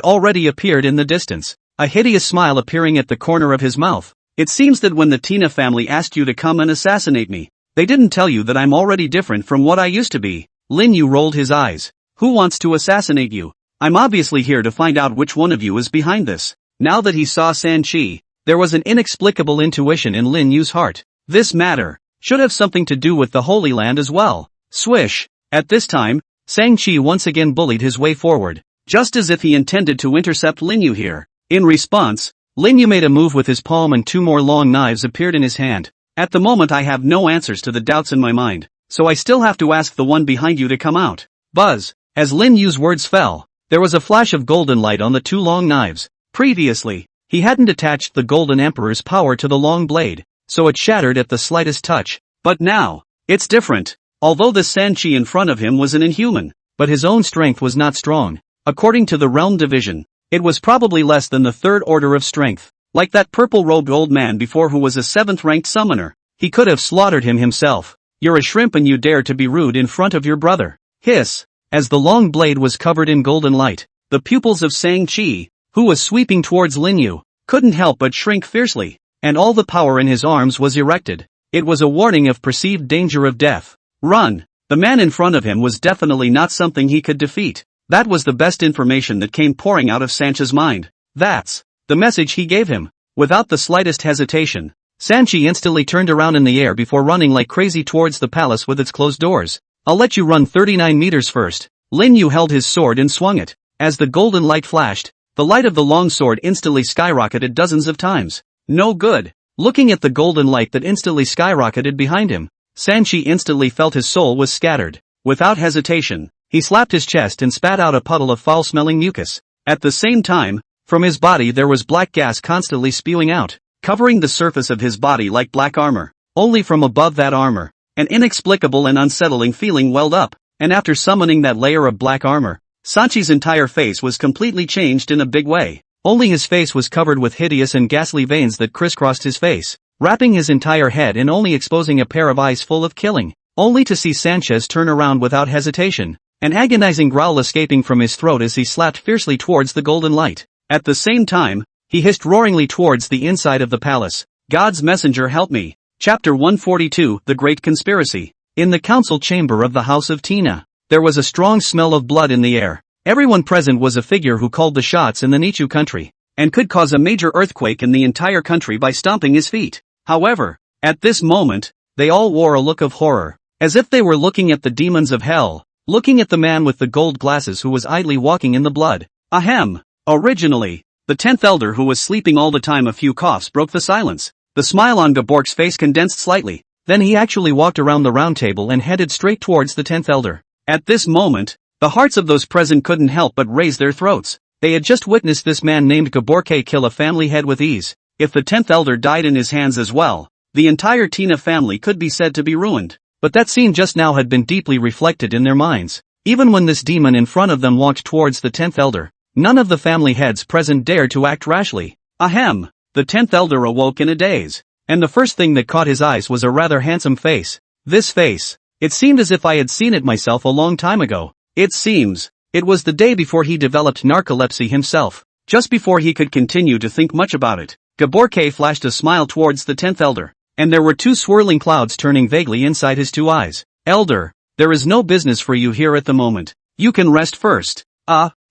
already appeared in the distance, a hideous smile appearing at the corner of his mouth. It seems that when the Tina family asked you to come and assassinate me, they didn't tell you that I'm already different from what I used to be. Lin Yu rolled his eyes. Who wants to assassinate you? I'm obviously here to find out which one of you is behind this. Now that he saw Sanchi, there was an inexplicable intuition in Lin Yu's heart. This matter should have something to do with the Holy Land as well. Swish! At this time, Sang-chi once again bullied his way forward, just as if he intended to intercept Lin Yu here. In response, Lin Yu made a move with his palm and 2 more long knives appeared in his hand. At the moment I have no answers to the doubts in my mind, so I still have to ask the one behind you to come out. Buzz! As Lin Yu's words fell, there was a flash of golden light on the 2 long knives. Previously, he hadn't attached the Golden Emperor's power to the long blade, so it shattered at the slightest touch. But now, it's different. Although the Sanchi in front of him was an inhuman, but his own strength was not strong. According to the realm division, it was probably less than the 3rd order of strength. Like that purple-robed old man before who was a 7th-ranked summoner. He could have slaughtered him himself. You're a shrimp and you dare to be rude in front of your brother. Hiss! As the long blade was covered in golden light, the pupils of Sang-chi, who was sweeping towards Lin Yu, couldn't help but shrink fiercely, and all the power in his arms was erected. It was a warning of perceived danger of death. Run! The man in front of him was definitely not something he could defeat. That was the best information that came pouring out of Sanchi's mind. That's the message he gave him. Without the slightest hesitation, Sanchi instantly turned around in the air before running like crazy towards the palace with its closed doors. I'll let you run 39 meters first. Lin Yu held his sword and swung it. As the golden light flashed, the light of the long sword instantly skyrocketed dozens of times. No good. Looking at the golden light that instantly skyrocketed behind him, Sanchi instantly felt his soul was scattered. Without hesitation, he slapped his chest and spat out a puddle of foul-smelling mucus. At the same time, from his body there was black gas constantly spewing out, covering the surface of his body like black armor. Only from above that armor, an inexplicable and unsettling feeling welled up, and after summoning that layer of black armor, Sanchi's entire face was completely changed in a big way. Only his face was covered with hideous and ghastly veins that crisscrossed his face, wrapping his entire head and only exposing a pair of eyes full of killing, only to see Sanchez turn around without hesitation, an agonizing growl escaping from his throat as he slapped fiercely towards the golden light. At the same time, he hissed roaringly towards the inside of the palace. God's messenger help me. Chapter 142, The Great Conspiracy. In the council chamber of the House of Tina, there was a strong smell of blood in the air. Everyone present was a figure who called the shots in the Nichu country, and could cause a major earthquake in the entire country by stomping his feet. However, at this moment, they all wore a look of horror, as if they were looking at the demons of hell. looking at the man with the gold glasses who was idly walking in the blood. Ahem. Originally, the 10th elder who was sleeping all the time. A few coughs broke the silence. The smile on Gabork's face condensed slightly. Then he actually walked around the round table and headed straight towards the 10th elder. At this moment, the hearts of those present couldn't help but raise their throats. They had just witnessed this man named Gaborke kill a family head with ease. If the 10th elder died in his hands as well, the entire Tina family could be said to be ruined. But that scene just now had been deeply reflected in their minds. Even when this demon in front of them walked towards the 10th elder, none of the family heads present dared to act rashly. Ahem! The 10th elder awoke in a daze. And the first thing that caught his eyes was a rather handsome face. This face. It seemed as if I had seen it myself a long time ago. It seems. It was the day before he developed narcolepsy himself. Just before he could continue to think much about it, Gaborke flashed a smile towards the 10th elder. And there were two swirling clouds turning vaguely inside his two eyes. Elder, there is no business for you here at the moment. You can rest first.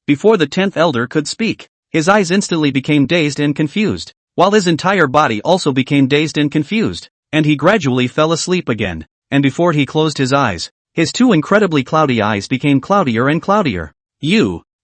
Before the 10th elder could speak, his eyes instantly became dazed and confused, while his entire body also became dazed and confused, and he gradually fell asleep again, and before he closed his eyes, his two incredibly cloudy eyes became cloudier and cloudier.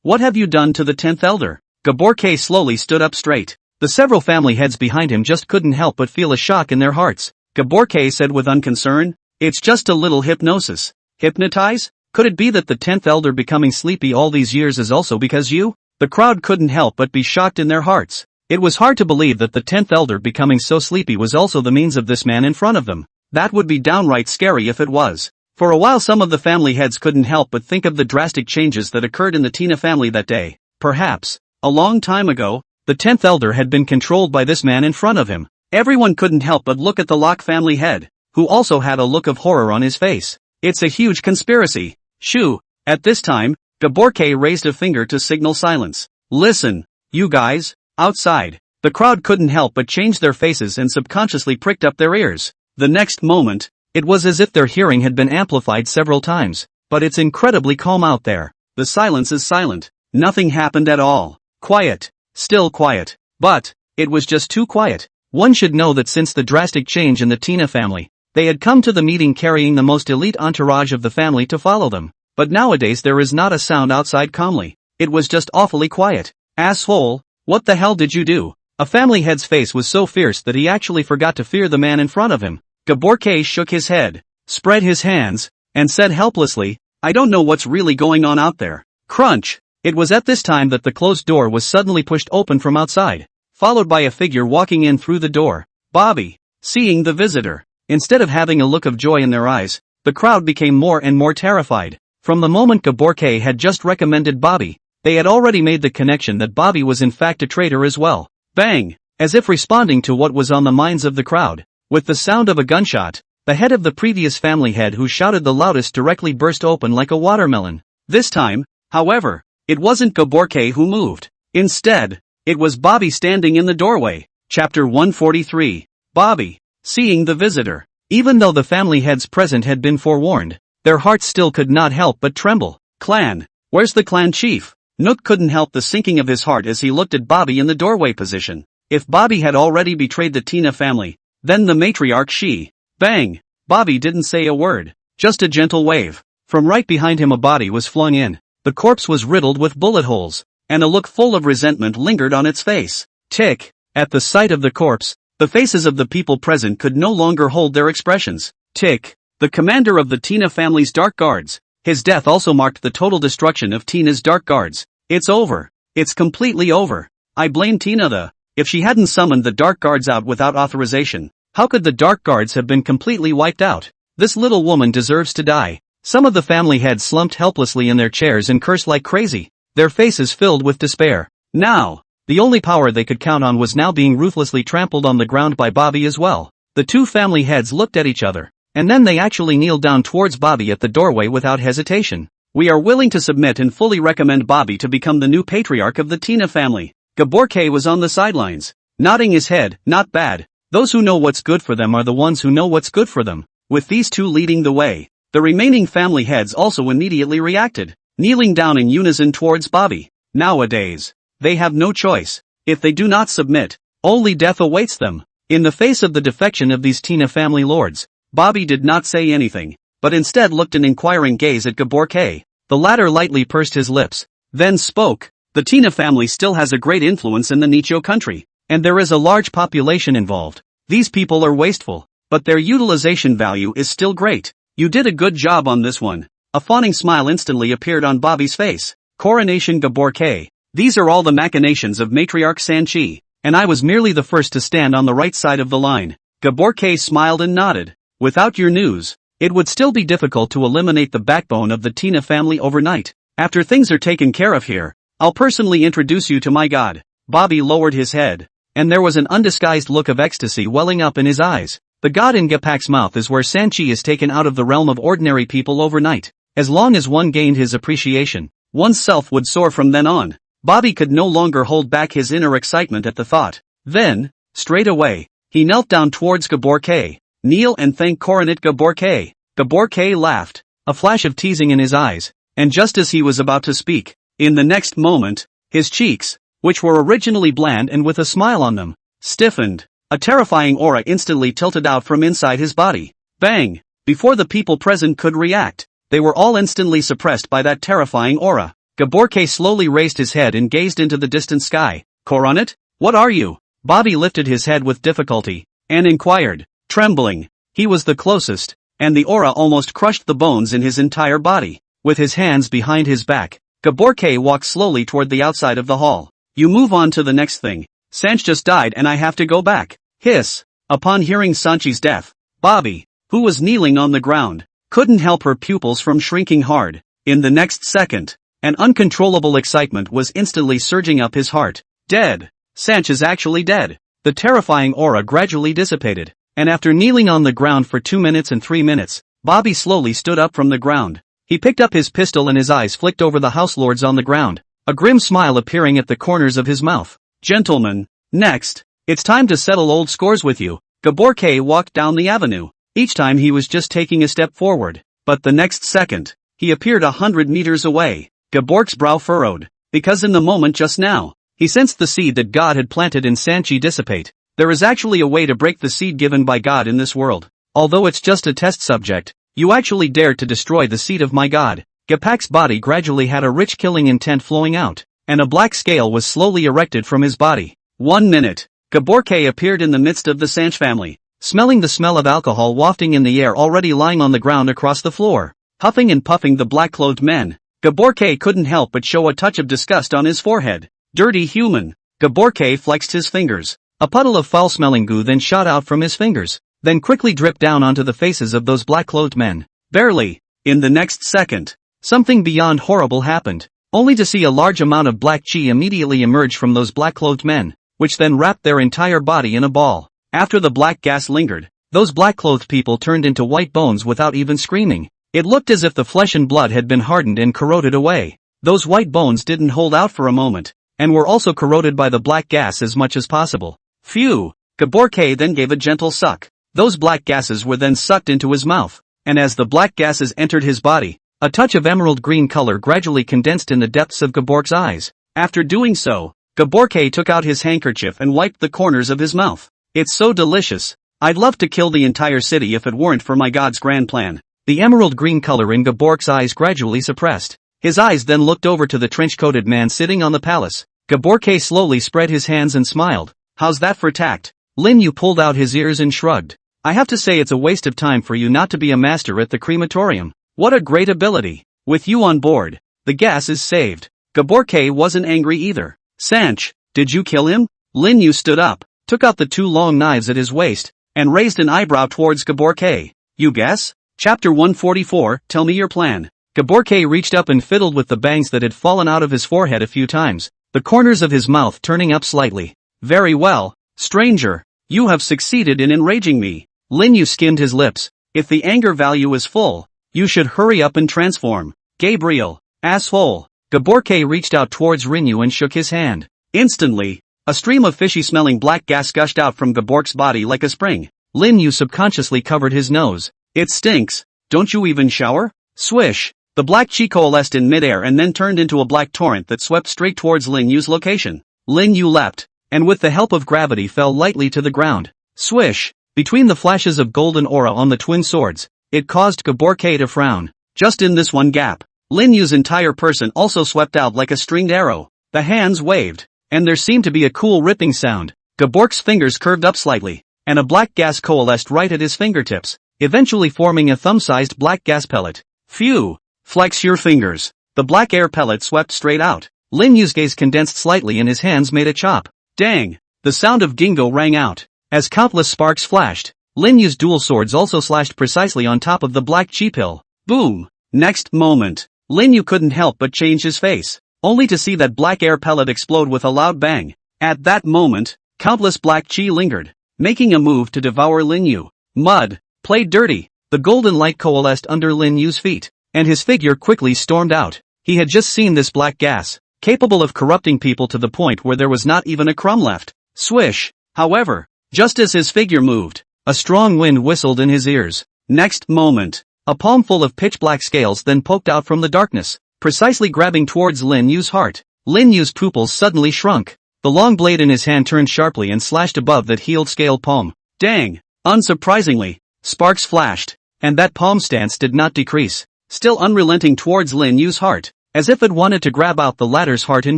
What have you done to the 10th elder? Gaborke slowly stood up straight. The several family heads behind him just couldn't help but feel a shock in their hearts. Gaborke said with unconcern, "It's just a little hypnosis." Hypnotize? Could it be that the 10th elder becoming sleepy all these years is also because you? The crowd couldn't help but be shocked in their hearts. It was hard to believe that the 10th elder becoming so sleepy was also the means of this man in front of them. That would be downright scary if it was. For a while some of the family heads couldn't help but think of the drastic changes that occurred in the Tina family that day. Perhaps, a long time ago, the 10th elder had been controlled by this man in front of him. Everyone couldn't help but look at the Locke family head, who also had a look of horror on his face. It's a huge conspiracy. Shoo! At this time, Gaborke raised a finger to signal silence. Listen, you guys, outside. The crowd couldn't help but change their faces and subconsciously pricked up their ears. The next moment, it was as if their hearing had been amplified several times. But it's incredibly calm out there. The silence is silent. Nothing happened at all. Quiet. Still quiet. But, it was just too quiet. One should know that since the drastic change in the Tina family, they had come to the meeting carrying the most elite entourage of the family to follow them. But nowadays there is not a sound outside calmly. It was just awfully quiet. Asshole, what the hell did you do? A family head's face was so fierce that he actually forgot to fear the man in front of him. Gaborke shook his head, spread his hands, and said helplessly, I don't know what's really going on out there. Crunch! It was at this time that the closed door was suddenly pushed open from outside, followed by a figure walking in through the door. Bobby. Seeing the visitor, instead of having a look of joy in their eyes, the crowd became more and more terrified. From the moment Gaborke had just recommended Bobby, they had already made the connection that Bobby was in fact a traitor as well. Bang! As if responding to what was on the minds of the crowd, with the sound of a gunshot, the head of the previous family head who shouted the loudest directly burst open like a watermelon. This time, however, it wasn't Gaborke who moved. Instead, it was Bobby standing in the doorway. Chapter 143. Bobby. Seeing the visitor. Even though the family heads present had been forewarned, their hearts still could not help but tremble. Clan. Where's the clan chief? Nook couldn't help the sinking of his heart as he looked at Bobby in the doorway position. If Bobby had already betrayed the Tina family, then the matriarch she. Bang! Bobby didn't say a word, just a gentle wave. From right behind him a body was flung in. The corpse was riddled with bullet holes, and a look full of resentment lingered on its face. Tick! At the sight of the corpse, the faces of the people present could no longer hold their expressions. Tick! The commander of the Tina family's dark guards. His death also marked the total destruction of Tina's dark guards. It's over. It's completely over. I blame Tina if she hadn't summoned the dark guards out without authorization, how could the dark guards have been completely wiped out? This little woman deserves to die. Some of the family heads slumped helplessly in their chairs and cursed like crazy, their faces filled with despair. Now, the only power they could count on was now being ruthlessly trampled on the ground by Bobby as well. The two family heads looked at each other, and then they actually kneeled down towards Bobby at the doorway without hesitation. We are willing to submit and fully recommend Bobby to become the new patriarch of the Tina family. Gaborke was on the sidelines, nodding his head. Not bad. Those who know what's good for them are the ones who know what's good for them. With these two leading the way, the remaining family heads also immediately reacted, kneeling down in unison towards Bobby. Nowadays, they have no choice. If they do not submit, only death awaits them. In the face of the defection of these Tina family lords, Bobby did not say anything. but instead looked an inquiring gaze at Gaborke. The latter lightly pursed his lips, then spoke. The Tina family still has a great influence in the Nicho country, and there is a large population involved. These people are wasteful, but their utilization value is still great. You did a good job on this one. A fawning smile instantly appeared on Bobby's face. Coronation Gaborke. These are all the machinations of matriarch Sanchi, and I was merely the first to stand on the right side of the line. Gaborke smiled and nodded. Without your news, it would still be difficult to eliminate the backbone of the Tina family overnight. After things are taken care of here, I'll personally introduce you to my god. Bobby lowered his head, and there was an undisguised look of ecstasy welling up in his eyes. The god in Gapak's mouth is where Sanchi is taken out of the realm of ordinary people overnight. As long as one gained his appreciation, one's self would soar from then on. Bobby could no longer hold back his inner excitement at the thought. Then, straight away, he knelt down towards Gaborke. Kneel and thank Coronet Gaborke. Gaborke laughed, a flash of teasing in his eyes, and just as he was about to speak, in the next moment, his cheeks, which were originally bland and with a smile on them, stiffened. A terrifying aura instantly tilted out from inside his body. Bang! Before the people present could react, they were all instantly suppressed by that terrifying aura. Gaborke slowly raised his head and gazed into the distant sky. Coronet? What are you? Bobby lifted his head with difficulty, and inquired, trembling. He was the closest, and the aura almost crushed the bones in his entire body. With his hands behind his back, Gaborke walked slowly toward the outside of the hall. You move on to the next thing. Sanch just died and I have to go back. Hiss. Upon hearing Sanchi's death, Bobby, who was kneeling on the ground, couldn't help her pupils from shrinking hard. In the next second, an uncontrollable excitement was instantly surging up his heart. Dead. Sanch is actually dead. The terrifying aura gradually dissipated, and after kneeling on the ground for 2 minutes and 3 minutes, Bobby slowly stood up from the ground. He picked up his pistol and his eyes flicked over the house lords on the ground, a grim smile appearing at the corners of his mouth. Gentlemen, next, it's time to settle old scores with you. Gaborke walked down the avenue. Each time he was just taking a step forward, but the next second, he appeared 100 meters away. Gabork's brow furrowed, because in the moment just now, he sensed the seed that God had planted in Sanchi dissipate. There is actually a way to break the seed given by God in this world. Although it's just a test subject, you actually dared to destroy the seed of my God. Gapak's body gradually had a rich killing intent flowing out, and a black scale was slowly erected from his body. 1 minute. Gaborke appeared in the midst of the Sanch family, smelling the smell of alcohol wafting in the air already lying on the ground across the floor. Huffing and puffing the black-clothed men, Gaborke couldn't help but show a touch of disgust on his forehead. Dirty human. Gaborke flexed his fingers. A puddle of foul-smelling goo then shot out from his fingers, then quickly dripped down onto the faces of those black-clothed men. Barely. In the next second, something beyond horrible happened, only to see a large amount of black chi immediately emerge from those black-clothed men, which then wrapped their entire body in a ball. After the black gas lingered, those black-clothed people turned into white bones without even screaming. It looked as if the flesh and blood had been hardened and corroded away. Those white bones didn't hold out for a moment, and were also corroded by the black gas as much as possible. Phew! Gaborke then gave a gentle suck. Those black gases were then sucked into his mouth, and as the black gases entered his body, a touch of emerald green color gradually condensed in the depths of Gabork's eyes. After doing so, Gaborke took out his handkerchief and wiped the corners of his mouth. It's so delicious. I'd love to kill the entire city if it weren't for my god's grand plan. The emerald green color in Gabork's eyes gradually suppressed. His eyes then looked over to the trench-coated man sitting on the palace. Gaborke slowly spread his hands and smiled. How's that for tact? Lin Yu pulled out his ears and shrugged. I have to say it's a waste of time for you not to be a master at the crematorium. What a great ability. With you on board, the gas is saved. Gaborke wasn't angry either. Sanch, did you kill him? Lin Yu stood up, took out the 2 long knives at his waist, and raised an eyebrow towards Gaborke. You guess? Chapter 144, tell me your plan. Gaborke reached up and fiddled with the bangs that had fallen out of his forehead a few times, the corners of his mouth turning up slightly. Very well, stranger. You have succeeded in enraging me. Lin Yu skimmed his lips. If the anger value is full, you should hurry up and transform. Gabriel, asshole. Gaborke reached out towards Rinyu and shook his hand. Instantly, a stream of fishy-smelling black gas gushed out from Gabork's body like a spring. Lin Yu subconsciously covered his nose. It stinks. Don't you even shower? Swish. The black chi coalesced in midair and then turned into a black torrent that swept straight towards Lin Yu's location. Lin Yu leapt, and with the help of gravity fell lightly to the ground. Swish. Between the flashes of golden aura on the twin swords, It caused Gaborke to frown. Just in this one gap, Lin Yu's entire person also swept out like a stringed arrow. The hands waved, and there seemed to be a cool ripping sound. Gabork's fingers curved up slightly, and a black gas coalesced right at his fingertips, eventually forming a thumb-sized black gas pellet. Phew! Flex your fingers. The black air pellet swept straight out. Lin Yu's gaze condensed slightly and his hands made a chop. Dang! The sound of Gingo rang out. As countless sparks flashed, Lin Yu's dual swords also slashed precisely on top of the black chi pill. Boom! Next moment, Lin Yu couldn't help but change his face, only to see that black air pellet explode with a loud bang. At that moment, countless black chi lingered, making a move to devour Lin Yu. Mud! Played dirty! The golden light coalesced under Lin Yu's feet, and his figure quickly stormed out. He had just seen this black gas, capable of corrupting people to the point where there was not even a crumb left. Swish! However, just as his figure moved, a strong wind whistled in his ears. Next moment, a palmful of pitch-black scales then poked out from the darkness, precisely grabbing towards Lin Yu's heart. Lin Yu's pupils suddenly shrunk. The long blade in his hand turned sharply and slashed above that healed scale palm. Dang! Unsurprisingly, sparks flashed, and that palm stance did not decrease, still unrelenting towards Lin Yu's heart, as if it wanted to grab out the latter's heart in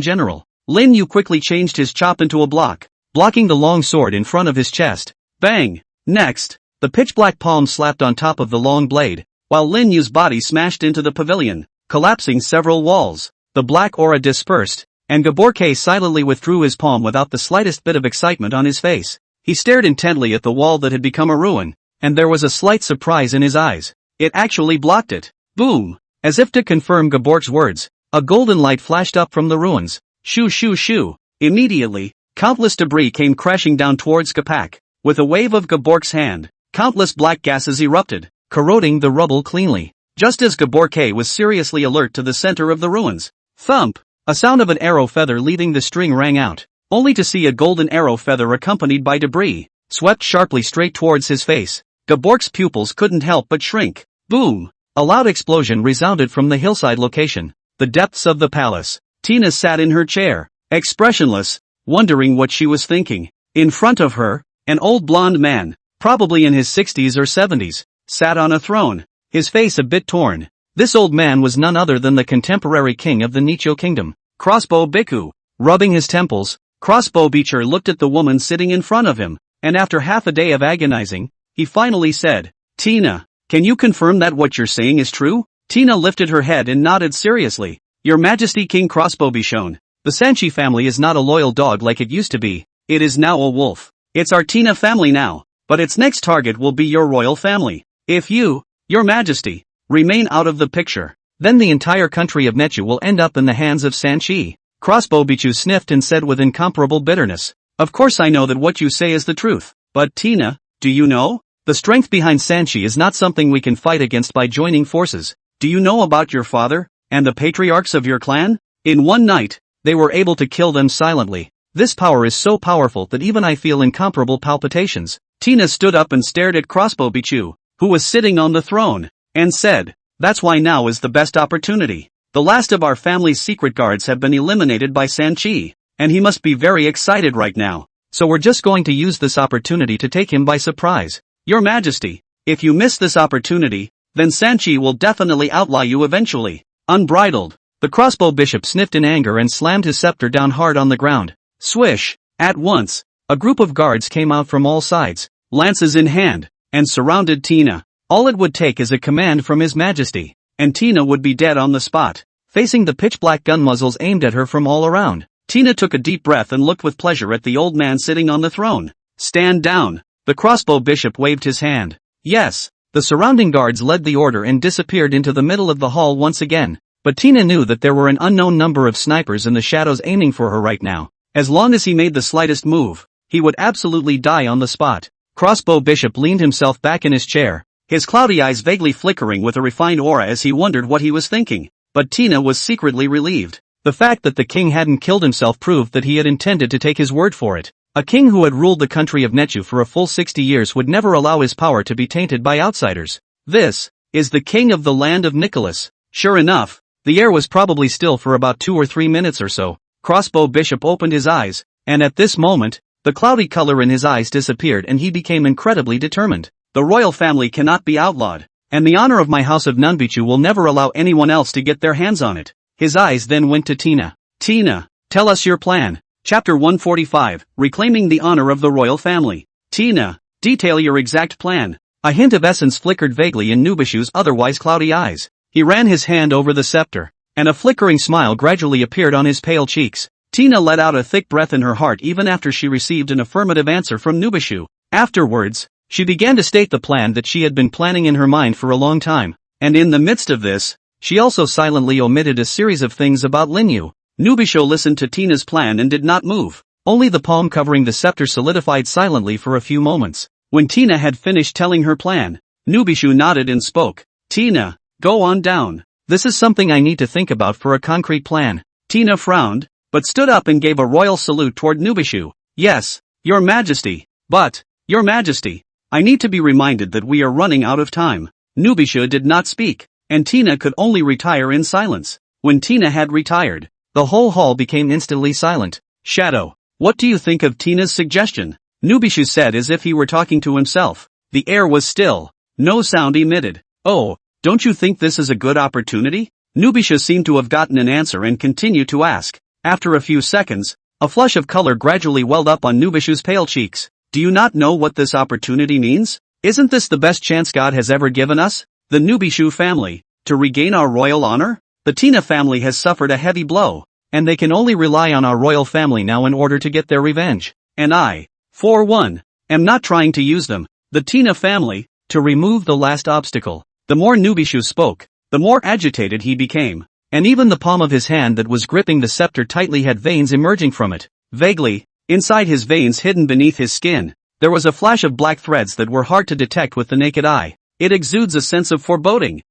general. Lin Yu quickly changed his chop into a block, blocking the long sword in front of his chest. Bang! Next, the pitch-black palm slapped on top of the long blade, while Lin Yu's body smashed into the pavilion, collapsing several walls. The black aura dispersed, and Gaborke silently withdrew his palm without the slightest bit of excitement on his face. He stared intently at the wall that had become a ruin, and there was a slight surprise in his eyes. It actually blocked it. Boom! As if to confirm Gabork's words, a golden light flashed up from the ruins. Shoo shoo shoo! Immediately, countless debris came crashing down towards Capac. With a wave of Gabork's hand, countless black gases erupted, corroding the rubble cleanly. Just as Gaborke was seriously alert to the center of the ruins. Thump! A sound of an arrow feather leaving the string rang out, only to see a golden arrow feather accompanied by debris, swept sharply straight towards his face. Gabork's pupils couldn't help but shrink. Boom! A loud explosion resounded from the hillside location, the depths of the palace. Tina sat in her chair, expressionless, wondering what she was thinking. In front of her, an old blonde man, probably in his 60s or 70s, sat on a throne, his face a bit torn. This old man was none other than the contemporary king of the Nicho kingdom, Crossbow Bhikkhu. Rubbing his temples, Crossbow Beecher looked at the woman sitting in front of him, and after half a day of agonizing, he finally said, Tina, can you confirm that what you're saying is true? Tina lifted her head and nodded seriously. Your Majesty King Crossbow Bichon, the Sanchi family is not a loyal dog like it used to be. It is now a wolf. It's our Tina family now, but its next target will be your royal family. If you, your Majesty, remain out of the picture, then the entire country of Nechu will end up in the hands of Sanchi. Crossbow Bichu sniffed and said with incomparable bitterness, Of course I know that what you say is the truth, but Tina, do you know? The strength behind Sanchi is not something we can fight against by joining forces. Do you know about your father, and the patriarchs of your clan? In one night, they were able to kill them silently. This power is so powerful that even I feel incomparable palpitations. Tina stood up and stared at Crossbow Bichu, who was sitting on the throne, and said, That's why now is the best opportunity. The last of our family's secret guards have been eliminated by Sanchi, and he must be very excited right now. So we're just going to use this opportunity to take him by surprise. Your Majesty, if you miss this opportunity, then Sanchi will definitely outlaw you eventually. Unbridled, the crossbow bishop sniffed in anger and slammed his scepter down hard on the ground. Swish! At once, a group of guards came out from all sides, lances in hand, and surrounded Tina. All it would take is a command from His Majesty, and Tina would be dead on the spot, facing the pitch-black gun muzzles aimed at her from all around. Tina took a deep breath and looked with pleasure at the old man sitting on the throne. Stand down! The crossbow bishop waved his hand. Yes, the surrounding guards led the order and disappeared into the middle of the hall once again, but Tina knew that there were an unknown number of snipers in the shadows aiming for her right now. As long as he made the slightest move, he would absolutely die on the spot. Crossbow bishop leaned himself back in his chair, his cloudy eyes vaguely flickering with a refined aura as he wondered what he was thinking. But Tina was secretly relieved. The fact that the king hadn't killed himself proved that he had intended to take his word for it. A king who had ruled the country of Nechu for a full 60 years would never allow his power to be tainted by outsiders. This is the king of the land of Nicholas. Sure enough, the air was probably still for about 2 or 3 minutes or so. Crossbow bishop opened his eyes, and at this moment, the cloudy color in his eyes disappeared and he became incredibly determined. The royal family cannot be outlawed. and the honor of my house of Nunbichu will never allow anyone else to get their hands on it. His eyes then went to Tina. Tina, tell us your plan. Chapter 145, Reclaiming the Honor of the Royal Family. Tina, detail your exact plan. A hint of essence flickered vaguely in Nubishu's otherwise cloudy eyes. He ran his hand over the scepter, and a flickering smile gradually appeared on his pale cheeks. Tina let out a thick breath in her heart even after she received an affirmative answer from Nubishu. Afterwards, she began to state the plan that she had been planning in her mind for a long time, and in the midst of this, she also silently omitted a series of things about Linyu. Nubishu listened to Tina's plan and did not move. Only the palm covering the scepter solidified silently for a few moments. When Tina had finished telling her plan, Nubishu nodded and spoke. Tina, go on down. This is something I need to think about for a concrete plan. Tina frowned, but stood up and gave a royal salute toward Nubishu. Yes, Your Majesty. But, Your Majesty, I need to be reminded that we are running out of time. Nubishu did not speak, and Tina could only retire in silence. When Tina had retired, the whole hall became instantly silent. Shadow, what do you think of Tina's suggestion? Nubishu said as if he were talking to himself. The air was still. No sound emitted. Oh, don't you think this is a good opportunity? Nubishu seemed to have gotten an answer and continued to ask. After a few seconds, a flush of color gradually welled up on Nubishu's pale cheeks. Do you not know what this opportunity means? Isn't this the best chance God has ever given us, the Nubishu family, to regain our royal honor? The Tina family has suffered a heavy blow, and they can only rely on our royal family now in order to get their revenge. And I, for one, am not trying to use them, the Tina family, to remove the last obstacle. The more Nubishu spoke, the more agitated he became, and even the palm of his hand that was gripping the scepter tightly had veins emerging from it. Vaguely, inside his veins hidden beneath his skin, there was a flash of black threads that were hard to detect with the naked eye. It exudes a sense of foreboding.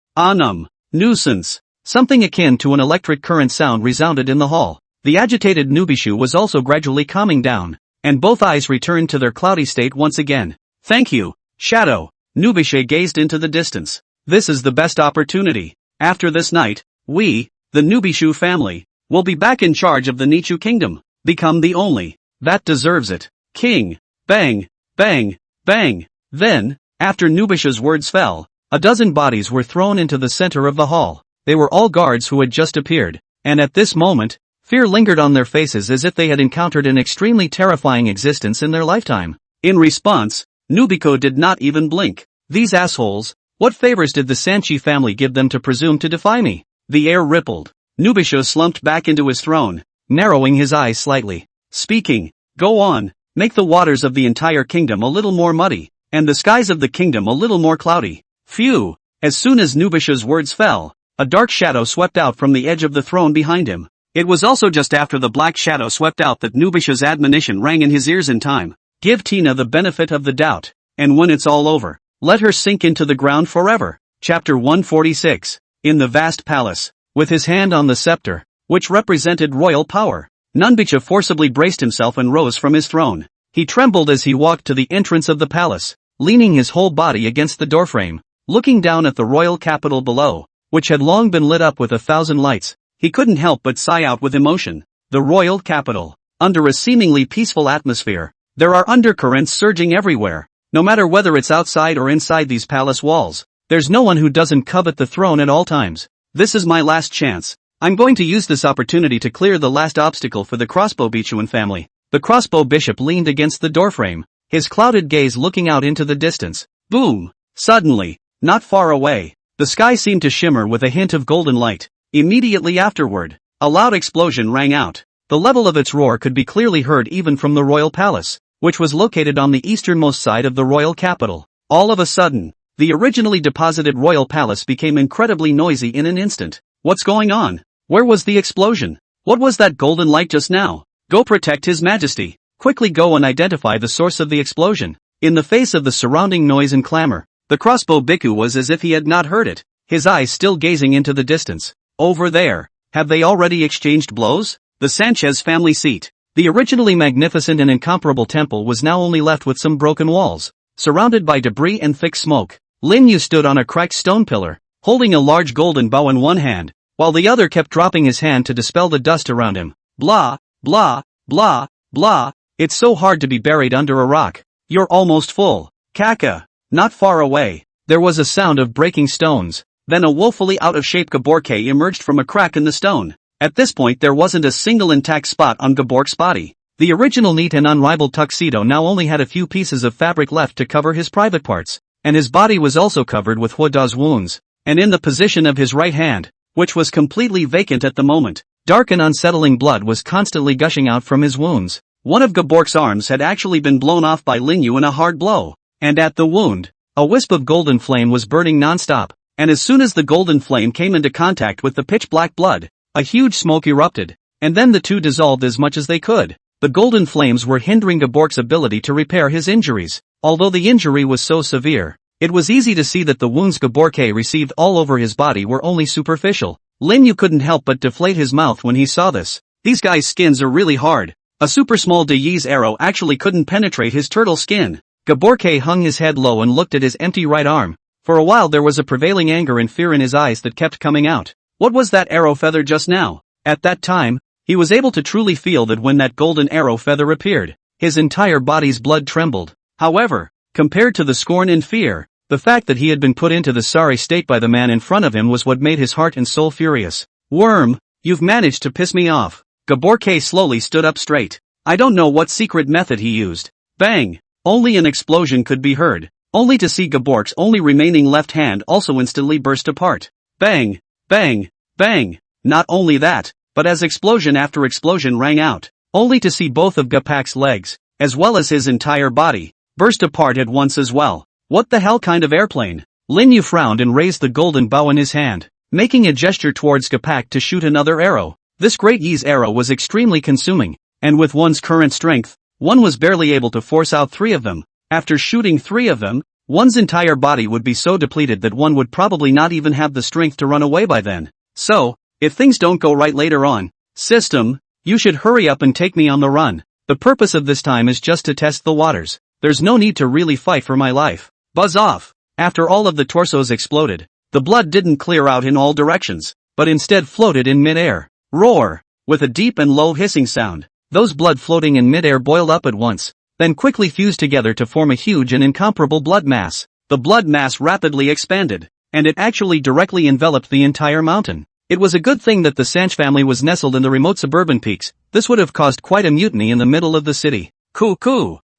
Nuisance. Something akin to an electric current sound resounded in the hall. The agitated Nubishu was also gradually calming down, and both eyes returned to their cloudy state once again. Thank you, Shadow. Nubishu gazed into the distance. This is the best opportunity. After this night, we, the Nubishu family, will be back in charge of the Nichu kingdom. Become the only that deserves it. King. Bang, bang, bang. Then, after Nubishu's words fell, a dozen bodies were thrown into the center of the hall. They were all guards who had just appeared, and at this moment, fear lingered on their faces as if they had encountered an extremely terrifying existence in their lifetime. In response, Nubiko did not even blink. These assholes, what favors did the Sanchi family give them to presume to defy me? The air rippled. Nubishu slumped back into his throne, narrowing his eyes slightly. Speaking, go on, make the waters of the entire kingdom a little more muddy, and the skies of the kingdom a little more cloudy. Phew! As soon as Nubishu's words fell, a dark shadow swept out from the edge of the throne behind him. It was also just after the black shadow swept out that Nubishu's admonition rang in his ears in time. Give Tina the benefit of the doubt, and when it's all over, let her sink into the ground forever. Chapter 146. In the vast palace, with his hand on the scepter, which represented royal power, Nunbichu forcibly braced himself and rose from his throne. He trembled as he walked to the entrance of the palace, leaning his whole body against the doorframe, looking down at the royal capital below, which had long been lit up with 1,000 lights. He couldn't help but sigh out with emotion. The royal capital, under a seemingly peaceful atmosphere, there are undercurrents surging everywhere. No matter whether it's outside or inside these palace walls, there's no one who doesn't covet the throne at all times. This is my last chance. I'm going to use this opportunity to clear the last obstacle for the crossbow Bichuan family. The crossbow bishop leaned against the doorframe, his clouded gaze looking out into the distance. Boom! Suddenly, not far away, the sky seemed to shimmer with a hint of golden light. Immediately afterward, a loud explosion rang out. The level of its roar could be clearly heard even from the royal palace, which was located on the easternmost side of the royal capital. All of a sudden, the originally deposited royal palace became incredibly noisy in an instant. What's going on? Where was the explosion? What was that golden light just now? Go protect His Majesty. Quickly go and identify the source of the explosion. In the face of the surrounding noise and clamor, the crossbow bhikkhu was as if he had not heard it, his eyes still gazing into the distance. Over there, have they already exchanged blows? The Sanchez family seat. The originally magnificent and incomparable temple was now only left with some broken walls, surrounded by debris and thick smoke. Lin Yu stood on a cracked stone pillar, holding a large golden bow in one hand, while the other kept dropping his hand to dispel the dust around him. Blah, blah, blah, blah. It's so hard to be buried under a rock. You're almost full. Kaka. Not far away, There was a sound of breaking stones. Then a woefully out-of-shape Gaborke emerged from a crack in the stone. At this point there wasn't a single intact spot on Gabork's body. The original neat and unrivaled tuxedo now only had a few pieces of fabric left to cover his private parts, and his body was also covered with Hwada's wounds. And in the position of his right hand, which was completely vacant at the moment, dark and unsettling blood was constantly gushing out from his wounds. One of Gabork's arms had actually been blown off by Linyu in a hard blow, and at the wound, a wisp of golden flame was burning non-stop, and as soon as the golden flame came into contact with the pitch-black blood, a huge smoke erupted, and then the two dissolved as much as they could. The golden flames were hindering Gabork's ability to repair his injuries. Although the injury was so severe, it was easy to see that the wounds Gaborke received all over his body were only superficial. Linyu couldn't help but deflate his mouth when he saw this. These guys' skins are really hard. A super small De Yi's arrow actually couldn't penetrate his turtle skin. Gaborke hung his head low and looked at his empty right arm. For a while there was a prevailing anger and fear in his eyes that kept coming out. What was that arrow feather just now? At that time, he was able to truly feel that when that golden arrow feather appeared, his entire body's blood trembled. However, compared to the scorn and fear, the fact that he had been put into the sorry state by the man in front of him was what made his heart and soul furious. Worm, you've managed to piss me off. Gaborke slowly stood up straight. I don't know what secret method he used. Bang! Only an explosion could be heard, only to see Gabork's only remaining left hand also instantly burst apart. Bang! Bang! Bang! Not only that, but as explosion after explosion rang out, only to see both of Gapak's legs, as well as his entire body, burst apart at once as well. What the hell kind of airplane? Linyu frowned and raised the golden bow in his hand, making a gesture towards Gapak to shoot another arrow. This Great Yi's arrow was extremely consuming, and with one's current strength, one was barely able to force out 3 of them. After shooting 3 of them, one's entire body would be so depleted that one would probably not even have the strength to run away by then. So, if things don't go right later on, system, you should hurry up and take me on the run. The purpose of this time is just to test the waters. There's no need to really fight for my life. Buzz off. After all of the torsos exploded, the blood didn't clear out in all directions, but instead floated in mid-air. Roar! With a deep and low hissing sound, those blood floating in mid-air boiled up at once, then quickly fused together to form a huge and incomparable blood mass. The blood mass rapidly expanded, and it actually directly enveloped the entire mountain. It was a good thing that the Sanch family was nestled in the remote suburban peaks. This would have caused quite a mutiny in the middle of the city. Coo.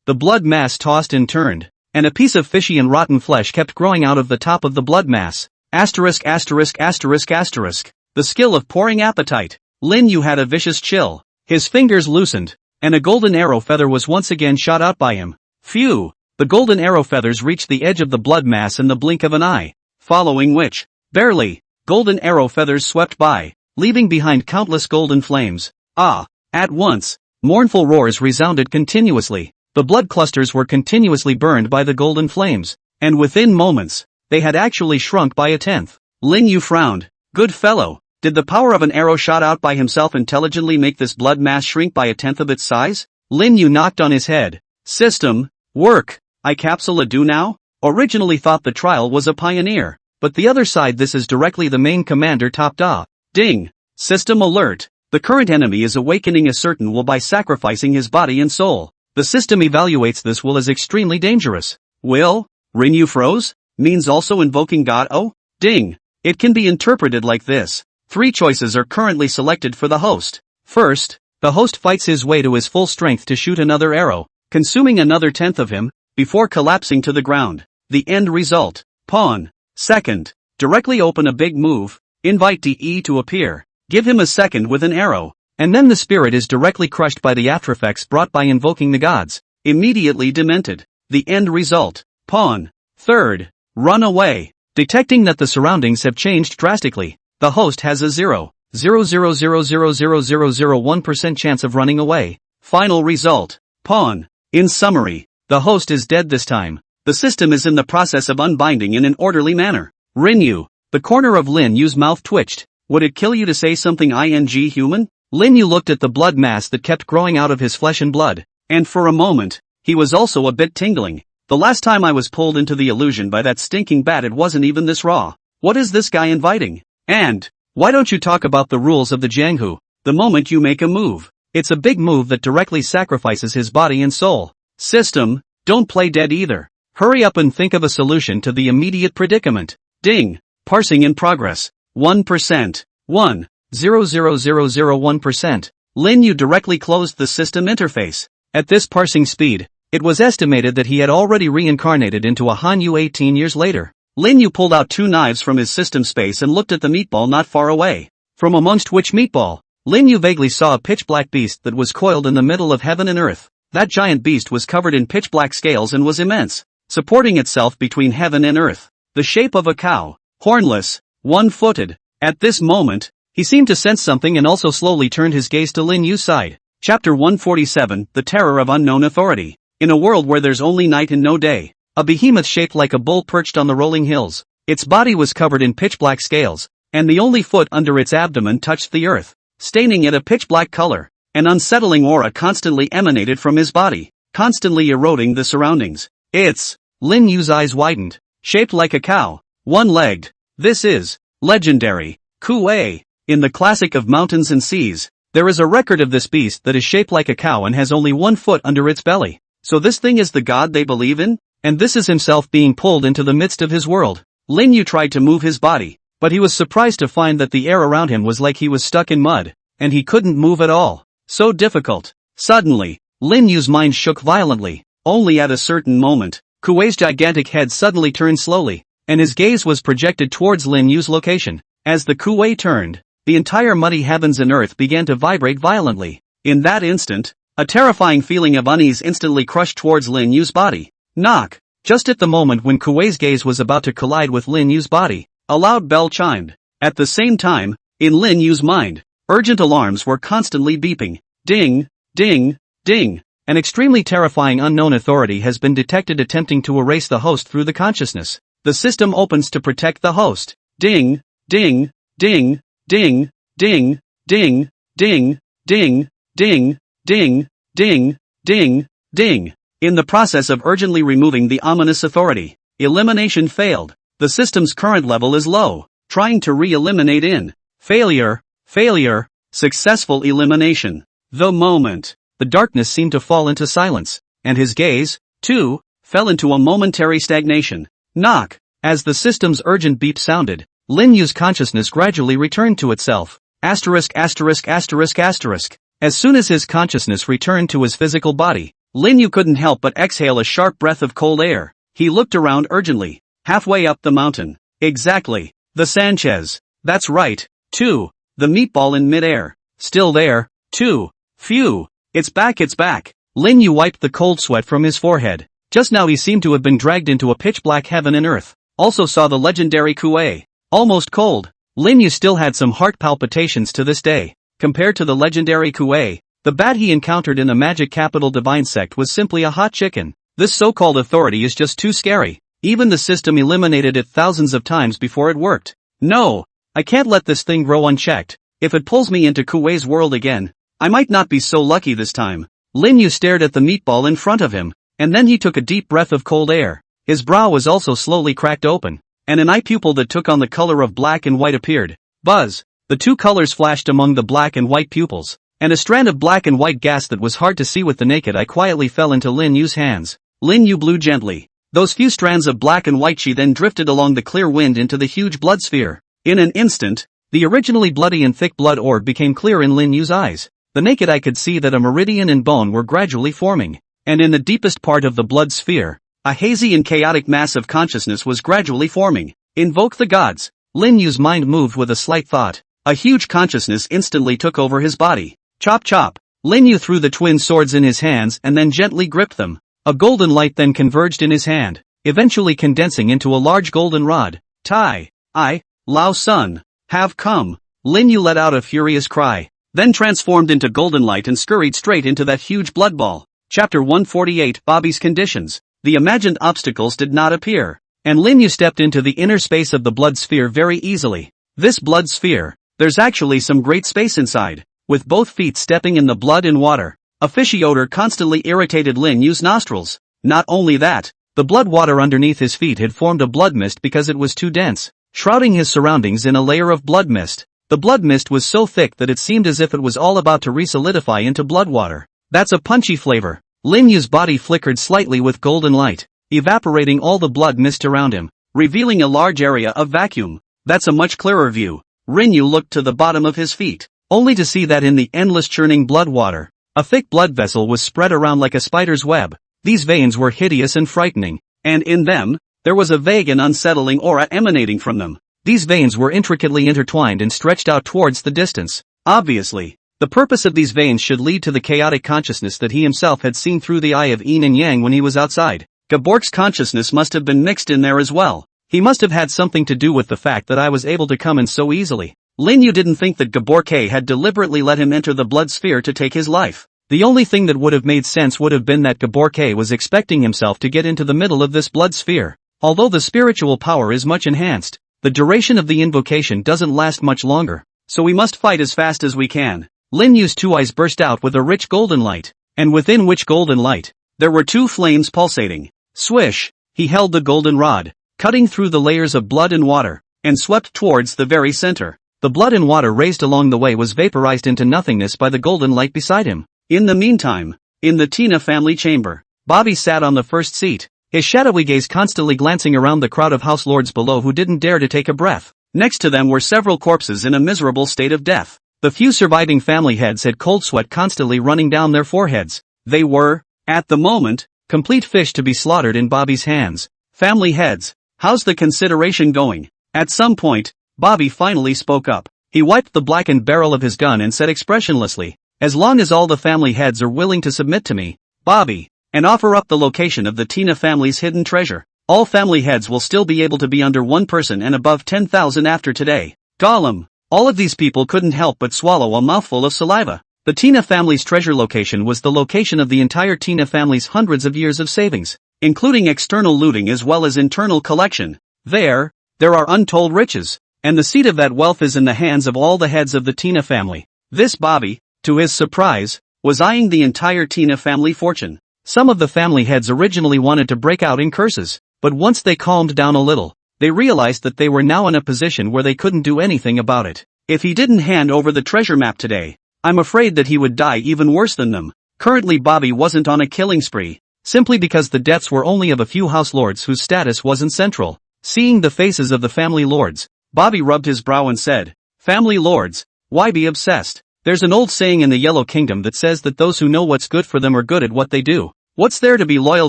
The blood mass tossed and turned, and a piece of fishy and rotten flesh kept growing out of the top of the blood mass. Asterisk. The skill of pouring appetite. Linyu had a vicious chill. His fingers loosened, and a golden arrow feather was once again shot out by him. Phew! The golden arrow feathers reached the edge of the blood mass in the blink of an eye, following which, barely, golden arrow feathers swept by, leaving behind countless golden flames. At once, mournful roars resounded continuously. The blood clusters were continuously burned by the golden flames, and within moments, they had actually shrunk by 1/10. Linyu frowned. Good fellow, did the power of an arrow shot out by himself intelligently make this blood mass shrink by 1/10 of its size? Linyu knocked on his head. System, work. I capsule do now? Originally thought the trial was a pioneer, but the other side this is directly the main commander Top Da. Ding. System alert. The current enemy is awakening a certain will by sacrificing his body and soul. The system evaluates this will as extremely dangerous. Will? Rinyu froze? Means also invoking God? Oh? Ding. It can be interpreted like this. 3 choices are currently selected for the host. First, the host fights his way to his full strength to shoot another arrow, consuming another 1/10 of him, before collapsing to the ground. The end result. Pawn. Second, directly open a big move, invite DE to appear, give him a second with an arrow, and then the spirit is directly crushed by the aftereffects brought by invoking the gods, immediately demented. The end result. Pawn. Third, run away. Detecting that the surroundings have changed drastically, the host has a 0.0000001% chance of running away. Final result. Pawn. In summary, the host is dead this time. The system is in the process of unbinding in an orderly manner. Rinyu. The corner of Linyu's mouth twitched. Would it kill you to say something ing human? Linyu looked at the blood mass that kept growing out of his flesh and blood, and for a moment, he was also a bit tingling. The last time I was pulled into the illusion by that stinking bat it wasn't even this raw. What is this guy inviting? And, why don't you talk about the rules of the Jianghu? The moment you make a move, it's a big move that directly sacrifices his body and soul. System, don't play dead either. Hurry up and think of a solution to the immediate predicament. Ding. Parsing in progress. 1%. 1.00001%. Lin Yu directly closed the system interface. At this parsing speed, it was estimated that he had already reincarnated into a Hanyu 18 years later. Lin Yu pulled out 2 knives from his system space and looked at the meatball not far away. From amongst which meatball, Lin Yu vaguely saw a pitch-black beast that was coiled in the middle of heaven and earth. That giant beast was covered in pitch-black scales and was immense, supporting itself between heaven and earth. The shape of a cow, hornless, one-footed. At this moment, he seemed to sense something and also slowly turned his gaze to Lin Yu's side. Chapter 147, The Terror of Unknown Authority. In a world where there's only night and no day, a behemoth shaped like a bull perched on the rolling hills. Its body was covered in pitch-black scales, and the only foot under its abdomen touched the earth, staining it a pitch-black color. An unsettling aura constantly emanated from his body, constantly eroding the surroundings. It's... Lin Yu's eyes widened. Shaped like a cow, one-legged. This is legendary. Kuei. In the classic of mountains and seas, there is a record of this beast that is shaped like a cow and has only 1 foot under its belly. So this thing is the god they believe in? And this is himself being pulled into the midst of his world. Lin Yu tried to move his body, but he was surprised to find that the air around him was like he was stuck in mud, and he couldn't move at all. So difficult. Suddenly, Lin Yu's mind shook violently. Only at a certain moment, Kuei's gigantic head suddenly turned slowly, and his gaze was projected towards Lin Yu's location. As the Kuei turned, the entire muddy heavens and earth began to vibrate violently. In that instant, a terrifying feeling of unease instantly crushed towards Lin Yu's body. Knock! Just at the moment when Kuei's gaze was about to collide with Lin Yu's body, a loud bell chimed. At the same time, in Lin Yu's mind, urgent alarms were constantly beeping. Ding, ding, ding. An extremely terrifying unknown authority has been detected attempting to erase the host through the consciousness. The system opens to protect the host. Ding, ding, ding, ding, ding, ding, ding, ding, ding, ding, ding, ding, ding. In the process of urgently removing the ominous authority, elimination failed. The system's current level is low. Trying to re-eliminate in. Failure, failure, successful elimination. The moment, the darkness seemed to fall into silence, and his gaze, too, fell into a momentary stagnation. Knock. As the system's urgent beep sounded, Lin Yu's consciousness gradually returned to itself. Asterisk asterisk asterisk asterisk. As soon as his consciousness returned to his physical body, Lin Yu couldn't help but exhale a sharp breath of cold air. He looked around urgently. Halfway up the mountain. Exactly. The Sanchez. That's right. 2. The meatball in midair. Still there. 2. Phew. It's back, it's back. Lin Yu wiped the cold sweat from his forehead. Just now he seemed to have been dragged into a pitch-black heaven and earth. Also saw the legendary Kuei. Almost cold. Lin Yu still had some heart palpitations to this day. Compared to the legendary Kuei, the bat he encountered in the magic capital divine sect was simply a hot chicken. This so-called authority is just too scary. Even the system eliminated it thousands of times before it worked. No, I can't let this thing grow unchecked. If it pulls me into Kuei's world again, I might not be so lucky this time. Lin Yu stared at the meatball in front of him, and then he took a deep breath of cold air. His brow was also slowly cracked open, and an eye pupil that took on the color of black and white appeared. Buzz! The 2 colors flashed among the black and white pupils, and a strand of black and white gas that was hard to see with the naked eye quietly fell into Lin Yu's hands. Lin Yu blew gently. Those few strands of black and white chi then drifted along the clear wind into the huge blood sphere. In an instant, the originally bloody and thick blood orb became clear in Lin Yu's eyes. The naked eye could see that a meridian and bone were gradually forming, and in the deepest part of the blood sphere, a hazy and chaotic mass of consciousness was gradually forming. Invoke the gods. Lin Yu's mind moved with a slight thought. A huge consciousness instantly took over his body. Chop chop. Lin Yu threw the twin swords in his hands and then gently gripped them. A golden light then converged in his hand, eventually condensing into a large golden rod. Tai, I, Lao Sun, have come. Lin Yu let out a furious cry, then transformed into golden light and scurried straight into that huge blood ball. Chapter 148, Bobby's Conditions. The imagined obstacles did not appear, and Lin Yu stepped into the inner space of the blood sphere very easily. This blood sphere, there's actually some great space inside. With both feet stepping in the blood and water, a fishy odor constantly irritated Lin Yu's nostrils. Not only that, the blood water underneath his feet had formed a blood mist because it was too dense, shrouding his surroundings in a layer of blood mist. The blood mist was so thick that it seemed as if it was all about to re-solidify into blood water. That's a punchy flavor. Lin Yu's body flickered slightly with golden light. evaporating all the blood mist around him, revealing a large area of vacuum. That's a much clearer view. Rinyu looked to the bottom of his feet, only to see that in the endless churning blood water, a thick blood vessel was spread around like a spider's web. These veins were hideous and frightening, and in them, there was a vague and unsettling aura emanating from them. These veins were intricately intertwined and stretched out towards the distance. Obviously, the purpose of these veins should lead to the chaotic consciousness that he himself had seen through the eye of yin and yang when he was outside. Gabork's consciousness must have been mixed in there as well. He must have had something to do with the fact that I was able to come in so easily. Linyu didn't think that Gabork had deliberately let him enter the blood sphere to take his life. The only thing that would have made sense would have been that Gabork was expecting himself to get into the middle of this blood sphere. Although the spiritual power is much enhanced, the duration of the invocation doesn't last much longer, so we must fight as fast as we can. Linyu's two eyes burst out with a rich golden light, and within which golden light, there were two flames pulsating. Swish! He held the golden rod, cutting through the layers of blood and water, and swept towards the very center. The blood and water raised along the way was vaporized into nothingness by the golden light beside him. In the meantime, in the Tina family chamber, Bobby sat on the first seat, his shadowy gaze constantly glancing around the crowd of house lords below who didn't dare to take a breath. Next to them were several corpses in a miserable state of death. The few surviving family heads had cold sweat constantly running down their foreheads. They were, at the moment, complete fish to be slaughtered in Bobby's hands. Family heads, how's the consideration going? At some point, Bobby finally spoke up. He wiped the blackened barrel of his gun and said expressionlessly, "As long as all the family heads are willing to submit to me, Bobby, and offer up the location of the Tina family's hidden treasure, all family heads will still be able to be under one person and above 10,000 after today." Gollum! All of these people couldn't help but swallow a mouthful of saliva. The Tina family's treasure location was the location of the entire Tina family's hundreds of years of savings, including external looting as well as internal collection. There are untold riches, and the seat of that wealth is in the hands of all the heads of the Tina family. This Bobby, to his surprise, was eyeing the entire Tina family fortune. Some of the family heads originally wanted to break out in curses, but once they calmed down a little, they realized that they were now in a position where they couldn't do anything about it. If he didn't hand over the treasure map today, I'm afraid that he would die even worse than them. Currently Bobby wasn't on a killing spree, simply because the deaths were only of a few house lords whose status wasn't central. Seeing the faces of the family lords, Bobby rubbed his brow and said, "Family lords, why be obsessed? There's an old saying in the Yellow Kingdom that says that those who know what's good for them are good at what they do. What's there to be loyal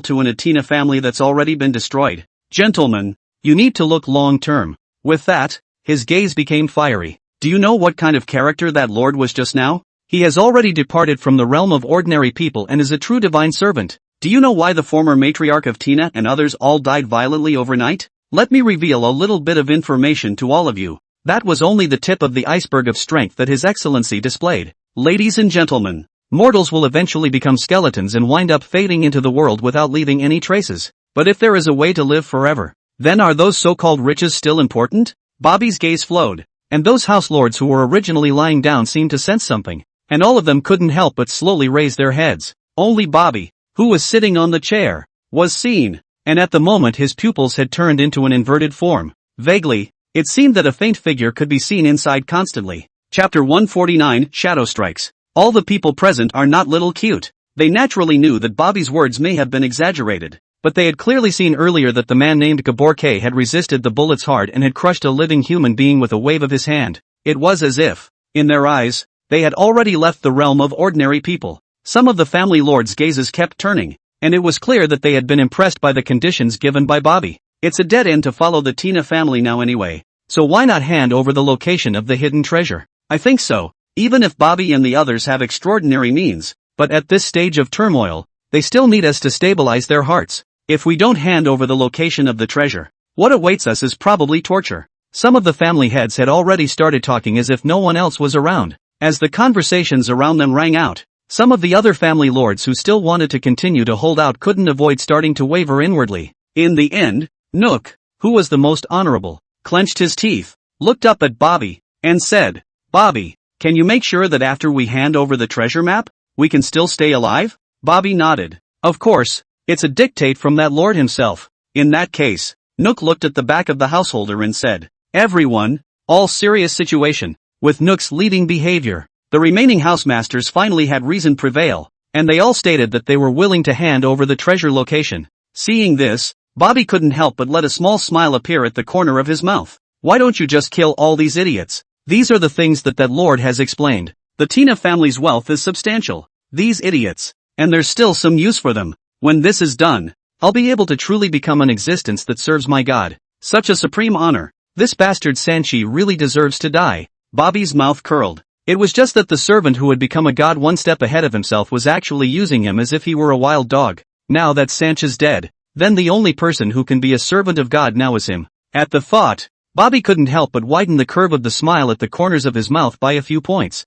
to in a Tina family that's already been destroyed? Gentlemen, you need to look long-term." With that, his gaze became fiery. Do you know what kind of character that lord was just now? He has already departed from the realm of ordinary people and is a true divine servant. Do you know why the former matriarch of Tina and others all died violently overnight? Let me reveal a little bit of information to all of you. That was only the tip of the iceberg of strength that His Excellency displayed. Ladies and gentlemen, mortals will eventually become skeletons and wind up fading into the world without leaving any traces. But if there is a way to live forever, then are those so-called riches still important? Bobby's gaze flowed, and those house lords who were originally lying down seemed to sense something, and all of them couldn't help but slowly raise their heads. Only Bobby, who was sitting on the chair, was seen, and at the moment his pupils had turned into an inverted form. Vaguely, it seemed that a faint figure could be seen inside constantly. Chapter 149, Shadow Strikes. All the people present are not little cute. They naturally knew that Bobby's words may have been exaggerated, but they had clearly seen earlier that the man named Gabork had resisted the bullets hard and had crushed a living human being with a wave of his hand. It was as if, in their eyes, they had already left the realm of ordinary people. Some of the family lords' gazes kept turning, and it was clear that they had been impressed by the conditions given by Bobby. It's a dead end to follow the Tina family now anyway, so why not hand over the location of the hidden treasure? I think so, even if Bobby and the others have extraordinary means, but at this stage of turmoil, they still need us to stabilize their hearts. If we don't hand over the location of the treasure, what awaits us is probably torture. Some of the family heads had already started talking as if no one else was around. As the conversations around them rang out, some of the other family lords who still wanted to continue to hold out couldn't avoid starting to waver inwardly. In the end, Nook, who was the most honorable, clenched his teeth, looked up at Bobby, and said, "Bobby, can you make sure that after we hand over the treasure map, we can still stay alive?" Bobby nodded. Of course, it's a dictate from that lord himself. In that case, Nook looked at the back of the householder and said, "Everyone, all serious situation." With Nook's leading behavior, the remaining housemasters finally had reason prevail, and they all stated that they were willing to hand over the treasure location. Seeing this, Bobby couldn't help but let a small smile appear at the corner of his mouth. Why don't you just kill all these idiots? These are the things that Lord has explained. The Tina family's wealth is substantial. These idiots. And there's still some use for them. When this is done, I'll be able to truly become an existence that serves my God. Such a supreme honor. This bastard Sanchi really deserves to die. Bobby's mouth curled. It was just that the servant who had become a god one step ahead of himself was actually using him as if he were a wild dog. Now that Sanchi's dead, then the only person who can be a servant of God now is him. At the thought, Bobby couldn't help but widen the curve of the smile at the corners of his mouth by a few points.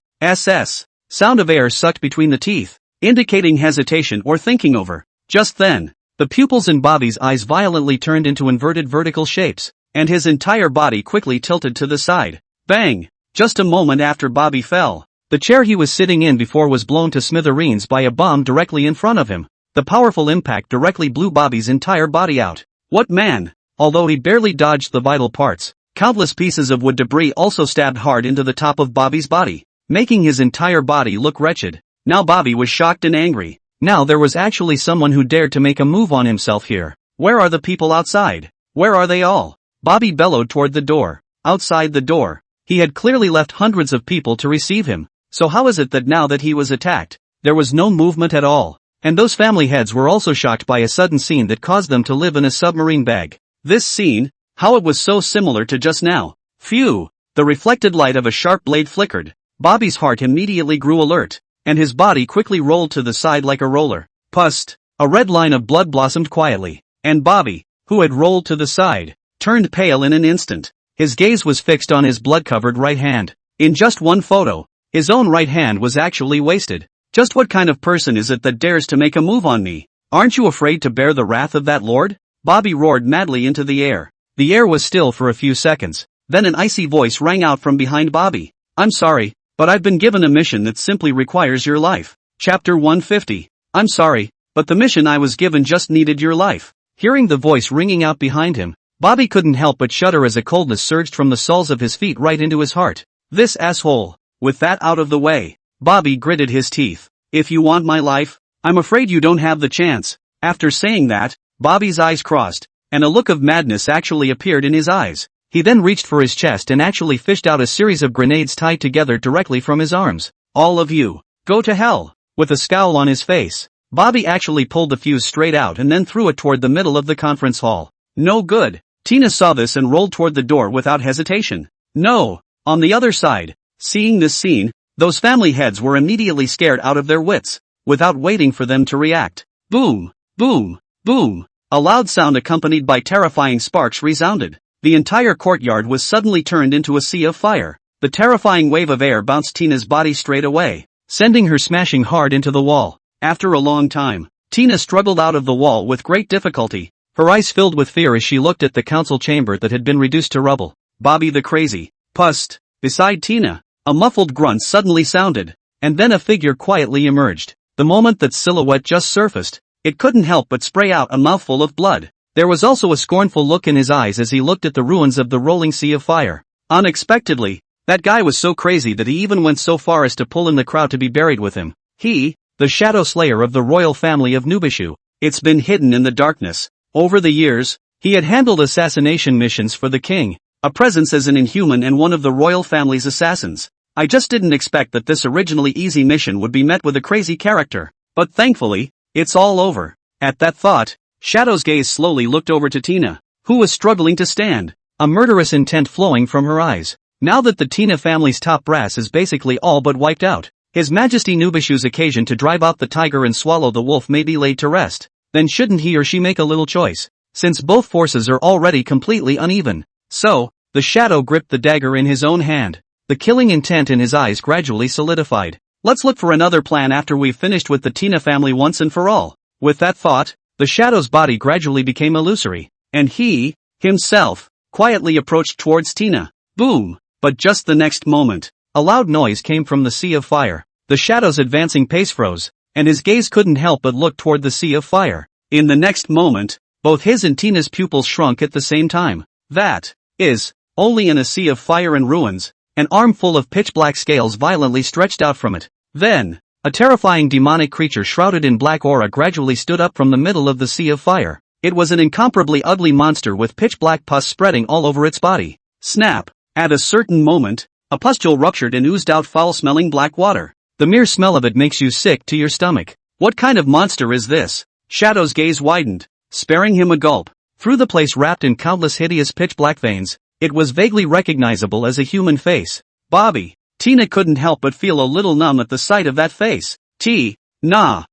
Sound of air sucked between the teeth, indicating hesitation or thinking over. Just then, the pupils in Bobby's eyes violently turned into inverted vertical shapes, and his entire body quickly tilted to the side. Bang! Just a moment after Bobby fell, the chair he was sitting in before was blown to smithereens by a bomb directly in front of him. The powerful impact directly blew Bobby's entire body out. What man? Although he barely dodged the vital parts, countless pieces of wood debris also stabbed hard into the top of Bobby's body, making his entire body look wretched. Now Bobby was shocked and angry. Now there was actually someone who dared to make a move on himself here. Where are the people outside? Where are they all? Bobby bellowed toward the door. Outside the door, he had clearly left hundreds of people to receive him. So how is it that now that he was attacked, there was no movement at all? And those family heads were also shocked by a sudden scene that caused them to live in a submarine bag. This scene, how it was so similar to just now. Phew! The reflected light of a sharp blade flickered. Bobby's heart immediately grew alert, and his body quickly rolled to the side like a roller. Pust! A red line of blood blossomed quietly, and Bobby, who had rolled to the side, turned pale in an instant. His gaze was fixed on his blood-covered right hand. In just one photo, his own right hand was actually wasted. Just what kind of person is it that dares to make a move on me? Aren't you afraid to bear the wrath of that lord? Bobby roared madly into the air. The air was still for a few seconds. Then an icy voice rang out from behind Bobby. I'm sorry, but I've been given a mission that simply requires your life. Chapter 150. I'm sorry, but the mission I was given just needed your life. Hearing the voice ringing out behind him, Bobby couldn't help but shudder as a coldness surged from the soles of his feet right into his heart. This asshole. With that out of the way, Bobby gritted his teeth. If you want my life, I'm afraid you don't have the chance. After saying that, Bobby's eyes crossed, and a look of madness actually appeared in his eyes. He then reached for his chest and actually fished out a series of grenades tied together directly from his arms. All of you, go to hell. With a scowl on his face, Bobby actually pulled the fuse straight out and then threw it toward the middle of the conference hall. No good. Tina saw this and rolled toward the door without hesitation. No. On the other side, seeing this scene, those family heads were immediately scared out of their wits. Without waiting for them to react, boom, boom, boom, a loud sound accompanied by terrifying sparks resounded. The entire courtyard was suddenly turned into a sea of fire. The terrifying wave of air bounced Tina's body straight away, sending her smashing hard into the wall. After a long time, Tina struggled out of the wall with great difficulty, her eyes filled with fear as she looked at the council chamber that had been reduced to rubble. Bobby the crazy. Pust. Beside Tina, a muffled grunt suddenly sounded, and then a figure quietly emerged. The moment that silhouette just surfaced, it couldn't help but spray out a mouthful of blood. There was also a scornful look in his eyes as he looked at the ruins of the rolling sea of fire. Unexpectedly, that guy was so crazy that he even went so far as to pull in the crowd to be buried with him. He, the Shadow Slayer of the royal family of Nubishu. It's been hidden in the darkness. Over the years, he had handled assassination missions for the king, a presence as an inhuman and one of the royal family's assassins. I just didn't expect that this originally easy mission would be met with a crazy character. But thankfully, it's all over. At that thought, Shadow's gaze slowly looked over to Tina, who was struggling to stand, a murderous intent flowing from her eyes. Now that the Tina family's top brass is basically all but wiped out, His Majesty Nubishu's occasion to drive out the tiger and swallow the wolf may be laid to rest. Then shouldn't he or she make a little choice, since both forces are already completely uneven? So, the shadow gripped the dagger in his own hand. The killing intent in his eyes gradually solidified. Let's look for another plan after we've finished with the Tina family once and for all. With that thought, the shadow's body gradually became illusory, and he, himself, quietly approached towards Tina. Boom! But just the next moment, a loud noise came from the sea of fire. The shadow's advancing pace froze, and his gaze couldn't help but look toward the sea of fire. In the next moment, both his and Tina's pupils shrunk at the same time. That is, only in a sea of fire and ruins, an arm full of pitch-black scales violently stretched out from it. Then, a terrifying demonic creature shrouded in black aura gradually stood up from the middle of the sea of fire. It was an incomparably ugly monster with pitch-black pus spreading all over its body. Snap! At a certain moment, a pustule ruptured and oozed out foul-smelling black water. The mere smell of it makes you sick to your stomach. What kind of monster is this? Shadow's gaze widened, sparing him a gulp. Through the place wrapped in countless hideous pitch-black veins, it was vaguely recognizable as a human face. Bobby. Tina couldn't help but feel a little numb at the sight of that face. Tina.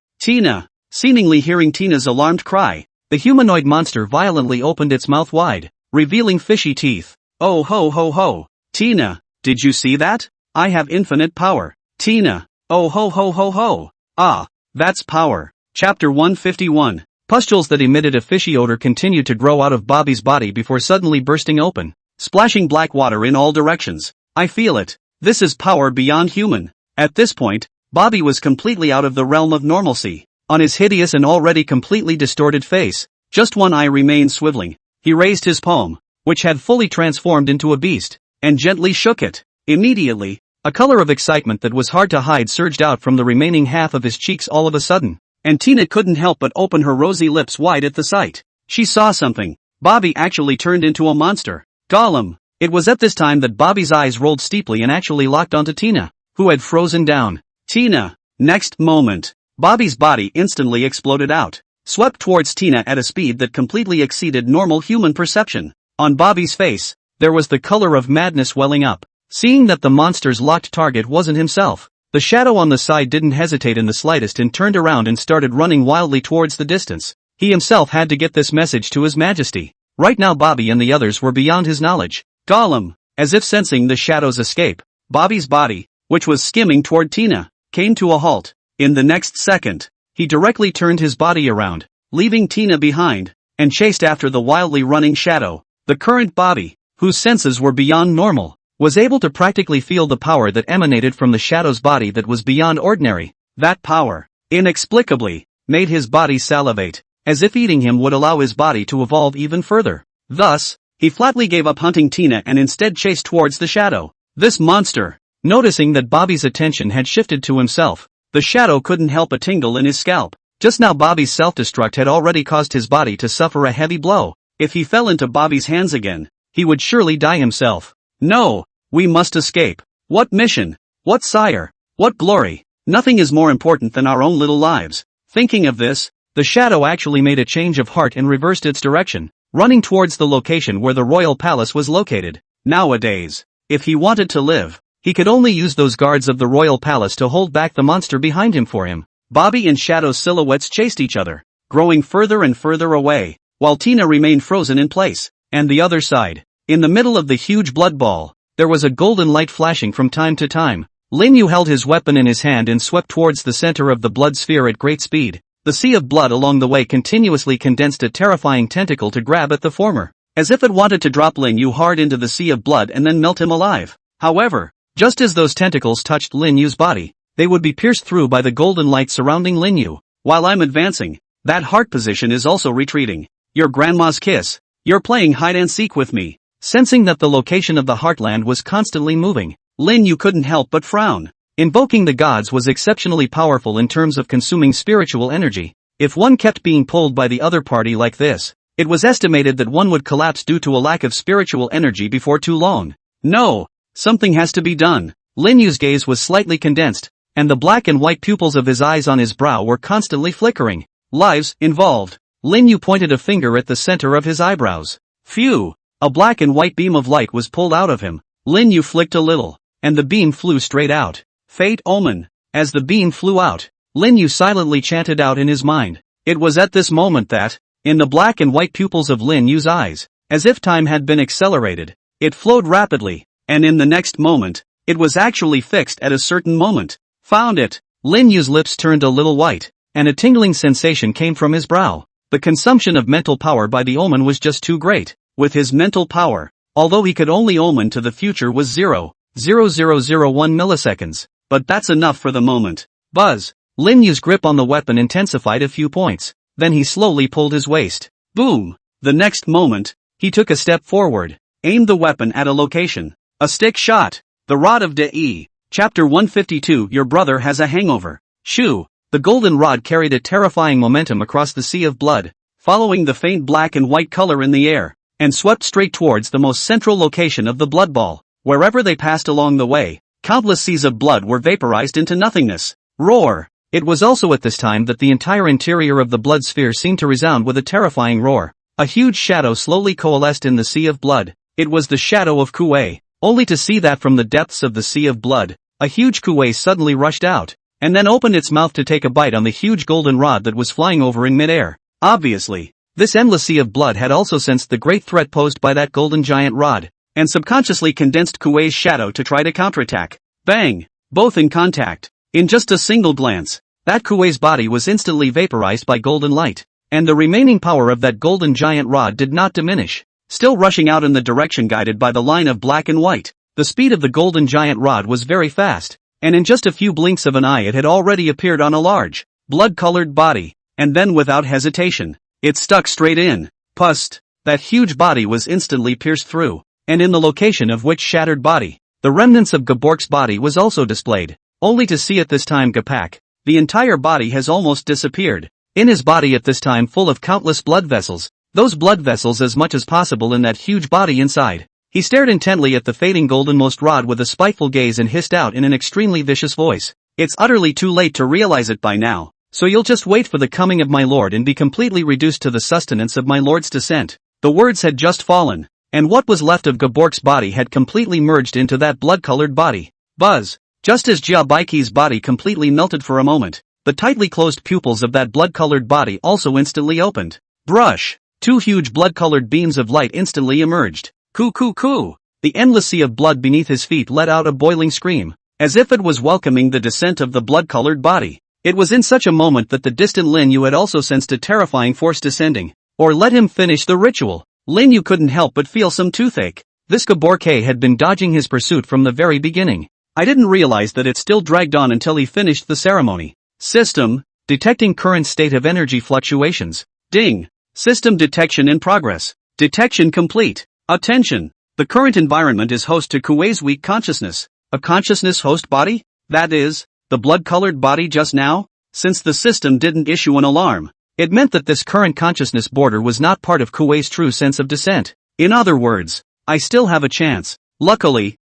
Seemingly hearing Tina's alarmed cry, the humanoid monster violently opened its mouth wide, revealing fishy teeth. Oh ho ho ho. Tina, did you see that? I have infinite power. Tina. Oh ho ho ho ho. Ah, that's power. Chapter 151. Pustules that emitted a fishy odor continued to grow out of Bobby's body before suddenly bursting open, splashing black water in all directions. I feel it. This is power beyond human. At this point, Bobby was completely out of the realm of normalcy. On his hideous and already completely distorted face, just one eye remained swiveling. He raised his palm, which had fully transformed into a beast, and gently shook it. Immediately, a color of excitement that was hard to hide surged out from the remaining half of his cheeks all of a sudden, and Tina couldn't help but open her rosy lips wide at the sight. She saw something. Bobby actually turned into a monster. Gollum! It was at this time that Bobby's eyes rolled steeply and actually locked onto Tina, who had frozen down. Tina! Next moment, Bobby's body instantly exploded out, swept towards Tina at a speed that completely exceeded normal human perception. On Bobby's face, there was the color of madness welling up. Seeing that the monster's locked target wasn't himself, the shadow on the side didn't hesitate in the slightest and turned around and started running wildly towards the distance. He himself had to get this message to His Majesty. Right now Bobby and the others were beyond his knowledge. Gollum! As if sensing the shadow's escape, Bobby's body, which was skimming toward Tina, came to a halt. In the next second, he directly turned his body around, leaving Tina behind, and chased after the wildly running shadow. The current Bobby, whose senses were beyond normal, was able to practically feel the power that emanated from the shadow's body that was beyond ordinary. That power, inexplicably, made his body salivate, as if eating him would allow his body to evolve even further. Thus, he flatly gave up hunting Tina and instead chased towards the shadow. This monster, noticing that Bobby's attention had shifted to himself, the shadow couldn't help a tingle in his scalp. Just now Bobby's self-destruct had already caused his body to suffer a heavy blow. If he fell into Bobby's hands again, he would surely die himself. No, we must escape. What mission? What sire? What glory? Nothing is more important than our own little lives. Thinking of this, the shadow actually made a change of heart and reversed its direction, running towards the location where the royal palace was located. Nowadays, if he wanted to live, he could only use those guards of the royal palace to hold back the monster behind him for him. Bobby and Shadow's silhouettes chased each other, growing further and further away, while Tina remained frozen in place. And the other side, in the middle of the huge blood ball, there was a golden light flashing from time to time. Lin Yu held his weapon in his hand and swept towards the center of the blood sphere at great speed. The sea of blood along the way continuously condensed a terrifying tentacle to grab at the former, as if it wanted to drop Lin Yu hard into the sea of blood and then melt him alive. However, just as those tentacles touched Lin Yu's body, they would be pierced through by the golden light surrounding Lin Yu. While I'm advancing, that heart position is also retreating. Your grandma's kiss. You're playing hide and seek with me. Sensing that the location of the heartland was constantly moving, Lin Yu couldn't help but frown. Invoking the gods was exceptionally powerful in terms of consuming spiritual energy. If one kept being pulled by the other party like this, it was estimated that one would collapse due to a lack of spiritual energy before too long. No, something has to be done. Lin Yu's gaze was slightly condensed, and the black and white pupils of his eyes on his brow were constantly flickering. Lives involved. Lin Yu pointed a finger at the center of his eyebrows. Phew! A black and white beam of light was pulled out of him. Lin Yu flicked a little, and the beam flew straight out. Fate omen. As the beam flew out, Lin Yu silently chanted out in his mind. It was at this moment that, in the black and white pupils of Lin Yu's eyes, as if time had been accelerated, it flowed rapidly, and in the next moment, it was actually fixed at a certain moment. Found it! Lin Yu's lips turned a little white, and a tingling sensation came from his brow. The consumption of mental power by the omen was just too great. With his mental power, although he could only omen to the future was 0.0001 milliseconds, but that's enough for the moment. Buzz! Lin Yu's grip on the weapon intensified a few points, then he slowly pulled his waist. Boom! The next moment, he took a step forward, aimed the weapon at a location. A stick shot. The Rod of De. Chapter 152. Your brother has a hangover. Shoo! The golden rod carried a terrifying momentum across the sea of blood, following the faint black and white color in the air, and swept straight towards the most central location of the blood ball. Wherever they passed along the way, countless seas of blood were vaporized into nothingness. Roar! It was also at this time that the entire interior of the blood sphere seemed to resound with a terrifying roar. A huge shadow slowly coalesced in the sea of blood. It was the shadow of Kuwei, only to see that from the depths of the sea of blood, a huge Kuwei suddenly rushed out, and then opened its mouth to take a bite on the huge golden rod that was flying over in midair. Obviously, this endless sea of blood had also sensed the great threat posed by that golden giant rod, and subconsciously condensed Kuwei's shadow to try to counterattack. Bang! Both in contact. In just a single glance, that Kuwei's body was instantly vaporized by golden light, and the remaining power of that golden giant rod did not diminish. Still rushing out in the direction guided by the line of black and white, the speed of the golden giant rod was very fast, and in just a few blinks of an eye it had already appeared on a large, blood-colored body, and then without hesitation, it stuck straight in. Pust! That huge body was instantly pierced through, and in the location of which shattered body, the remnants of Gabork's body was also displayed, only to see at this time Gapak, the entire body has almost disappeared. In his body at this time full of countless blood vessels, those blood vessels as much as possible in that huge body inside. He stared intently at the fading goldenmost rod with a spiteful gaze and hissed out in an extremely vicious voice. It's utterly too late to realize it by now, so you'll just wait for the coming of my lord and be completely reduced to the sustenance of my lord's descent. The words had just fallen, and what was left of Gabork's body had completely merged into that blood-colored body. Buzz! Just as Jia Baiki's body completely melted for a moment, the tightly closed pupils of that blood-colored body also instantly opened. Brush! Two huge blood-colored beams of light instantly emerged. Coo coo coo! The endless sea of blood beneath his feet let out a boiling scream, as if it was welcoming the descent of the blood-colored body. It was in such a moment that the distant Lin Yu had also sensed a terrifying force descending. Or let him finish the ritual. Lin Yu couldn't help but feel some toothache. This Gabork had been dodging his pursuit from the very beginning. I didn't realize that it still dragged on until he finished the ceremony. System, detecting current state of energy fluctuations. Ding! System detection in progress. Detection complete. Attention! The current environment is host to Kuwei's weak consciousness. A consciousness host body? That is, the blood-colored body just now? Since the system didn't issue an alarm, it meant that this current consciousness border was not part of Kuwei's true sense of descent. In other words, I still have a chance. Luckily,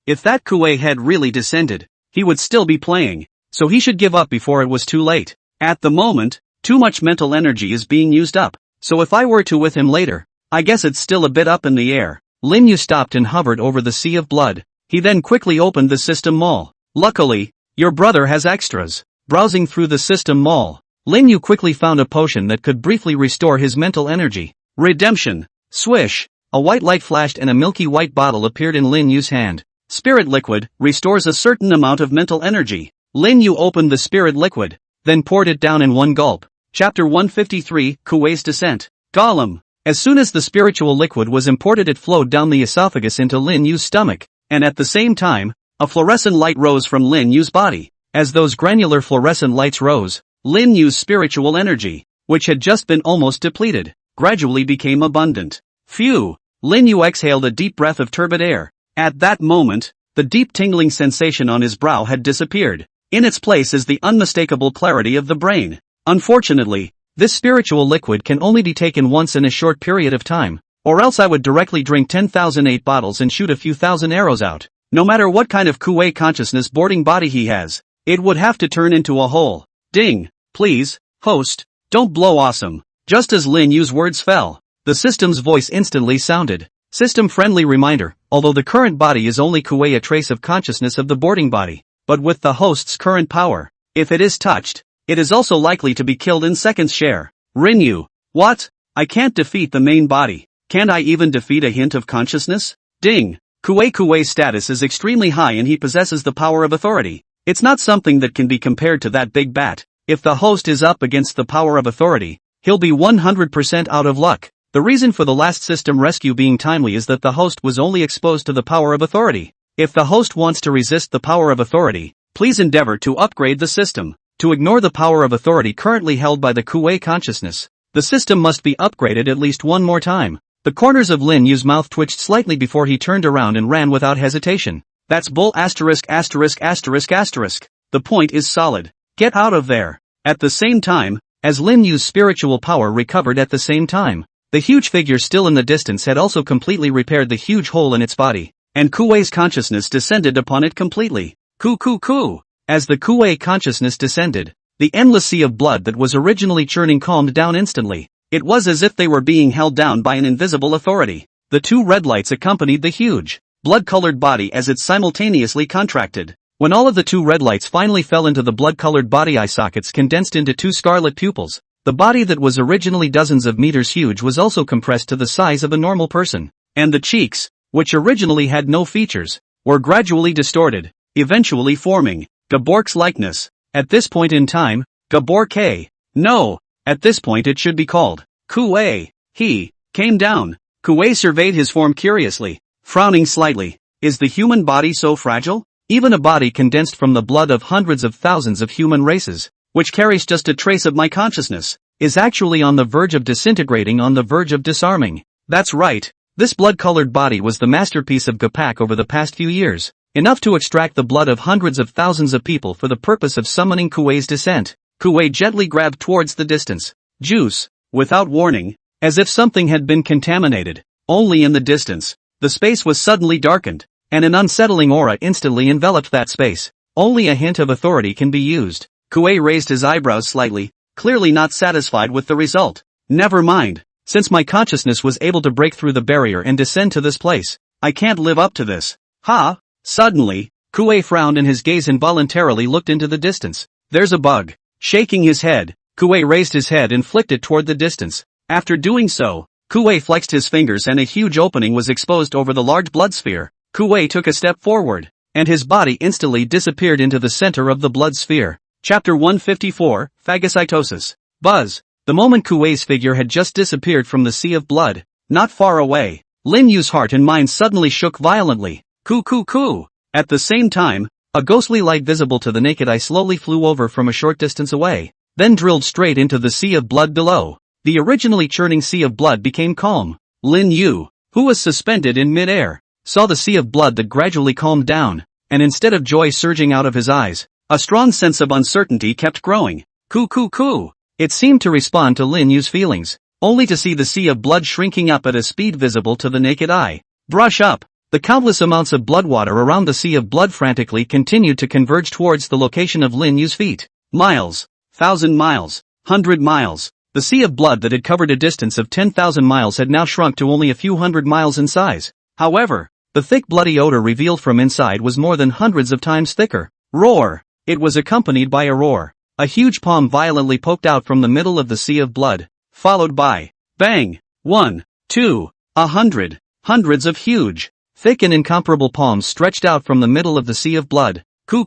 if that Kuwei had really descended, he would still be playing, so he should give up before it was too late. At the moment, too much mental energy is being used up, so if I were to with him later, I guess it's still a bit up in the air. Lin Yu stopped and hovered over the sea of blood. He then quickly opened the system mall. Luckily, your brother has extras. Browsing through the system mall, Lin Yu quickly found a potion that could briefly restore his mental energy. Redemption. Swish. A white light flashed and a milky white bottle appeared in Lin Yu's hand. Spirit liquid restores a certain amount of mental energy. Lin Yu opened the spirit liquid, then poured it down in one gulp. Chapter 153, Kuwei's Descent. Golem. As soon as the spiritual liquid was imported it flowed down the esophagus into Lin Yu's stomach, and at the same time, a fluorescent light rose from Lin Yu's body. As those granular fluorescent lights rose, Lin Yu's spiritual energy, which had just been almost depleted, gradually became abundant. Phew! Lin Yu exhaled a deep breath of turbid air. At that moment, the deep tingling sensation on his brow had disappeared. In its place is the unmistakable clarity of the brain. Unfortunately, this spiritual liquid can only be taken once in a short period of time, or else I would directly drink 10,008 bottles and shoot a few thousand arrows out. No matter what kind of Kuwei consciousness boarding body he has, it would have to turn into a hole. Ding! Please, host, don't blow awesome. Just as Lin Yu's words fell, the system's voice instantly sounded. System friendly reminder, although the current body is only Kuwei a trace of consciousness of the boarding body, but with the host's current power, if it is touched, it is also likely to be killed in seconds share. Rinyu. What? I can't defeat the main body. Can't I even defeat a hint of consciousness? Ding! Kuwei's status is extremely high and he possesses the power of authority. It's not something that can be compared to that big bat. If the host is up against the power of authority, he'll be 100% out of luck. The reason for the last system rescue being timely is that the host was only exposed to the power of authority. If the host wants to resist the power of authority, please endeavor to upgrade the system. To ignore the power of authority currently held by the Kuwei consciousness, the system must be upgraded at least one more time. The corners of Lin Yu's mouth twitched slightly before he turned around and ran without hesitation. That's bull asterisk asterisk asterisk asterisk. The point is solid. Get out of there. At the same time, as Lin Yu's spiritual power recovered at the same time. The huge figure still in the distance had also completely repaired the huge hole in its body, and Kuei's consciousness descended upon it completely. Ku. As the Kuei consciousness descended, the endless sea of blood that was originally churning calmed down instantly. It was as if they were being held down by an invisible authority. The two red lights accompanied the huge, blood-colored body as it simultaneously contracted. When all of the two red lights finally fell into the blood-colored body, eye sockets condensed into two scarlet pupils. The body that was originally dozens of meters huge was also compressed to the size of a normal person. And the cheeks, which originally had no features, were gradually distorted, eventually forming Gabork's likeness. At this point in time, Gabork. No, at this point it should be called Kuei. He came down. Kuei surveyed his form curiously, frowning slightly. Is the human body so fragile? Even a body condensed from the blood of hundreds of thousands of human races, which carries just a trace of my consciousness, is actually on the verge of disintegrating, on the verge of disarming. That's right, this blood-colored body was the masterpiece of Gapak over the past few years, enough to extract the blood of hundreds of thousands of people for the purpose of summoning Kuei's descent. Kuei gently grabbed towards the distance. Juice, without warning, as if something had been contaminated. Only in the distance, the space was suddenly darkened, and an unsettling aura instantly enveloped that space. Only a hint of authority can be used. Kuei raised his eyebrows slightly, clearly not satisfied with the result. Never mind, since my consciousness was able to break through the barrier and descend to this place, I can't live up to this. Ha! Suddenly, Kuei frowned and his gaze involuntarily looked into the distance. There's a bug. Shaking his head, Kuei raised his head and flicked it toward the distance. After doing so, Kuei flexed his fingers and a huge opening was exposed over the large blood sphere. Kuei took a step forward, and his body instantly disappeared into the center of the blood sphere. Chapter 154, Phagocytosis. Buzz. The moment Kuei's figure had just disappeared from the sea of blood, not far away, Lin Yu's heart and mind suddenly shook violently. Ku. At the same time, a ghostly light visible to the naked eye slowly flew over from a short distance away, then drilled straight into the sea of blood below. The originally churning sea of blood became calm. Lin Yu, who was suspended in mid-air, saw the sea of blood that gradually calmed down, and instead of joy surging out of his eyes, a strong sense of uncertainty kept growing. Ku. It seemed to respond to Lin Yu's feelings, only to see the sea of blood shrinking up at a speed visible to the naked eye. Brush up. The countless amounts of blood water around the sea of blood frantically continued to converge towards the location of Lin Yu's feet. Miles. 1,000 miles. 100 miles. The sea of blood that had covered a distance of 10,000 miles had now shrunk to only a few hundred miles in size. However, the thick bloody odor revealed from inside was more than hundreds of times thicker. Roar! It was accompanied by a roar. A huge palm violently poked out from the middle of the sea of blood, followed by bang! 1, 2, 100, hundreds of huge, thick and incomparable palms stretched out from the middle of the sea of blood. Ku.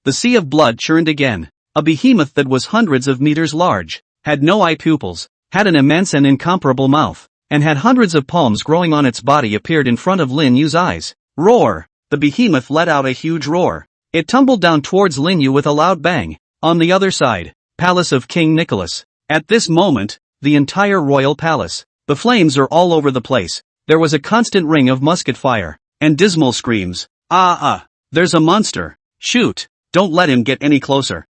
The sea of blood churned again. A behemoth that was hundreds of meters large, had no eye pupils, had an immense and incomparable mouth, and had hundreds of palms growing on its body appeared in front of Lin Yu's eyes. Roar! The behemoth let out a huge roar. It tumbled down towards Lin Yu with a loud bang. On the other side, Palace of King Nicholas. At this moment, the entire royal palace. The flames are all over the place. There was a constant ring of musket fire, and dismal screams. There's a monster. Shoot, don't let him get any closer.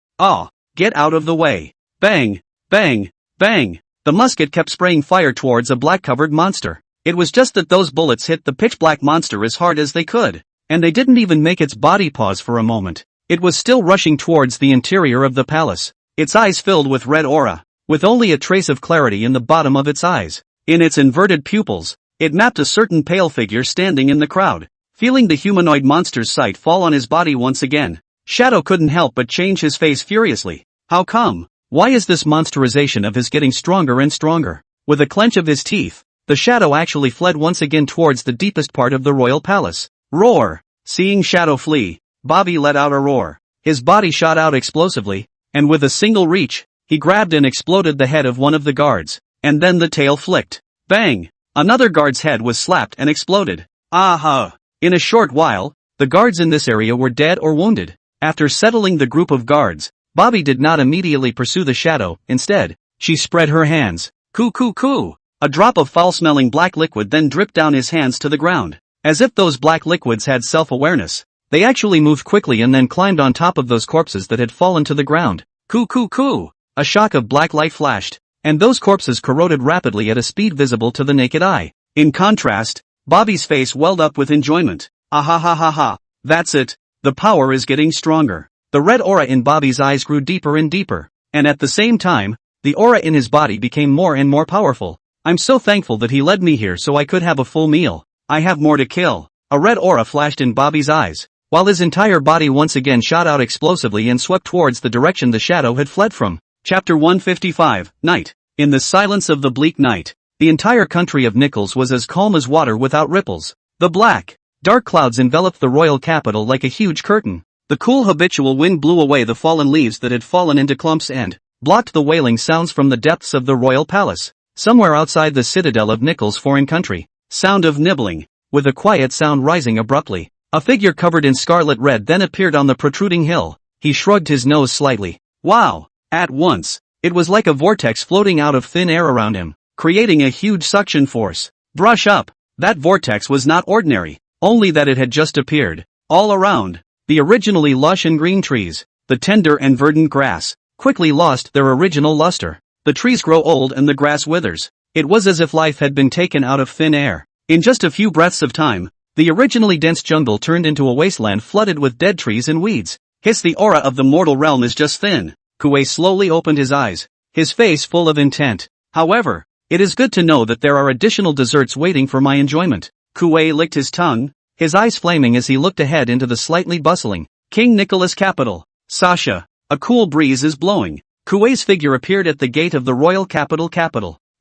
Get out of the way. Bang, bang, bang. The musket kept spraying fire towards a black-covered monster. It was just that those bullets hit the pitch-black monster as hard as they could, and they didn't even make its body pause for a moment. It was still rushing towards the interior of the palace, its eyes filled with red aura, with only a trace of clarity in the bottom of its eyes. In its inverted pupils, it mapped a certain pale figure standing in the crowd. Feeling the humanoid monster's sight fall on his body once again, Shadow couldn't help but change his face furiously. How come? Why is this monsterization of his getting stronger and stronger? With a clench of his teeth, the Shadow actually fled once again towards the deepest part of the royal palace. Roar! Seeing Shadow flee, Bobby let out a roar. His body shot out explosively, and with a single reach, he grabbed and exploded the head of one of the guards, and then the tail flicked. Bang! Another guard's head was slapped and exploded. In a short while, the guards in this area were dead or wounded. After settling the group of guards, Bobby did not immediately pursue the Shadow. Instead, she spread her hands. Ku. A drop of foul-smelling black liquid then dripped down his hands to the ground. As if those black liquids had self-awareness, they actually moved quickly and then climbed on top of those corpses that had fallen to the ground. Ku. a shock of black light flashed, and those corpses corroded rapidly at a speed visible to the naked eye. In contrast, Bobby's face welled up with enjoyment. Ah ha ha ha ha, that's it, the power is getting stronger. The red aura in Bobby's eyes grew deeper and deeper, and at the same time, the aura in his body became more and more powerful. I'm so thankful that he led me here so I could have a full meal. I have more to kill. A red aura flashed in Bobby's eyes, while his entire body once again shot out explosively and swept towards the direction the shadow had fled from. Chapter 155, Night. In the silence of the bleak night, the entire country of Nichols was as calm as water without ripples. The black, dark clouds enveloped the royal capital like a huge curtain. The cool habitual wind blew away the fallen leaves that had fallen into clumps and blocked the wailing sounds from the depths of the royal palace. Somewhere outside the citadel of Nichols' foreign country, sound of nibbling, with a quiet sound rising abruptly. A figure covered in scarlet red then appeared on the protruding hill. He shrugged his nose slightly. Wow! At once, it was like a vortex floating out of thin air around him, creating a huge suction force. Brush up! That vortex was not ordinary, only that it had just appeared. All around, the originally lush and green trees, the tender and verdant grass, quickly lost their original luster. The trees grow old and the grass withers. It was as if life had been taken out of thin air. In just a few breaths of time, the originally dense jungle turned into a wasteland flooded with dead trees and weeds. Hiss, the aura of the mortal realm is just thin. Kuei slowly opened his eyes, his face full of intent. However, it is good to know that there are additional desserts waiting for my enjoyment. Kuei licked his tongue, his eyes flaming as he looked ahead into the slightly bustling King Nicholas capital. Sasha, a cool breeze is blowing. Kuei's figure appeared at the gate of the royal capital.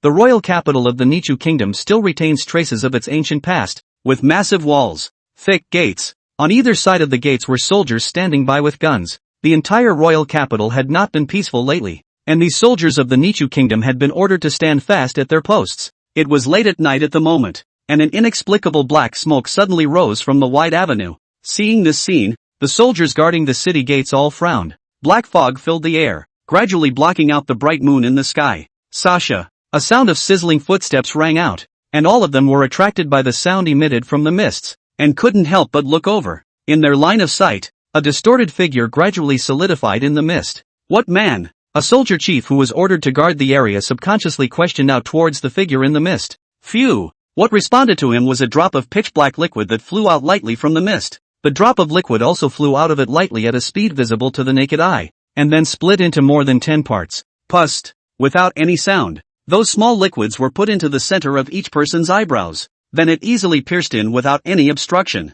The royal capital of the Nichu kingdom still retains traces of its ancient past, with massive walls, thick gates. On either side of the gates were soldiers standing by with guns. The entire royal capital had not been peaceful lately, and these soldiers of the Nichu kingdom had been ordered to stand fast at their posts. It was late at night at the moment, and an inexplicable black smoke suddenly rose from the wide avenue. Seeing this scene, the soldiers guarding the city gates all frowned. Black fog filled the air, gradually blocking out the bright moon in the sky. Sasha, a sound of sizzling footsteps rang out, and all of them were attracted by the sound emitted from the mists, and couldn't help but look over. In their line of sight, a distorted figure gradually solidified in the mist. What man? A soldier chief who was ordered to guard the area subconsciously questioned out towards the figure in the mist. Phew! What responded to him was a drop of pitch-black liquid that flew out lightly from the mist. The drop of liquid also flew out of it lightly at a speed visible to the naked eye, and then split into more than 10 parts. Pust! Without any sound, those small liquids were put into the center of each person's eyebrows. Then it easily pierced in without any obstruction.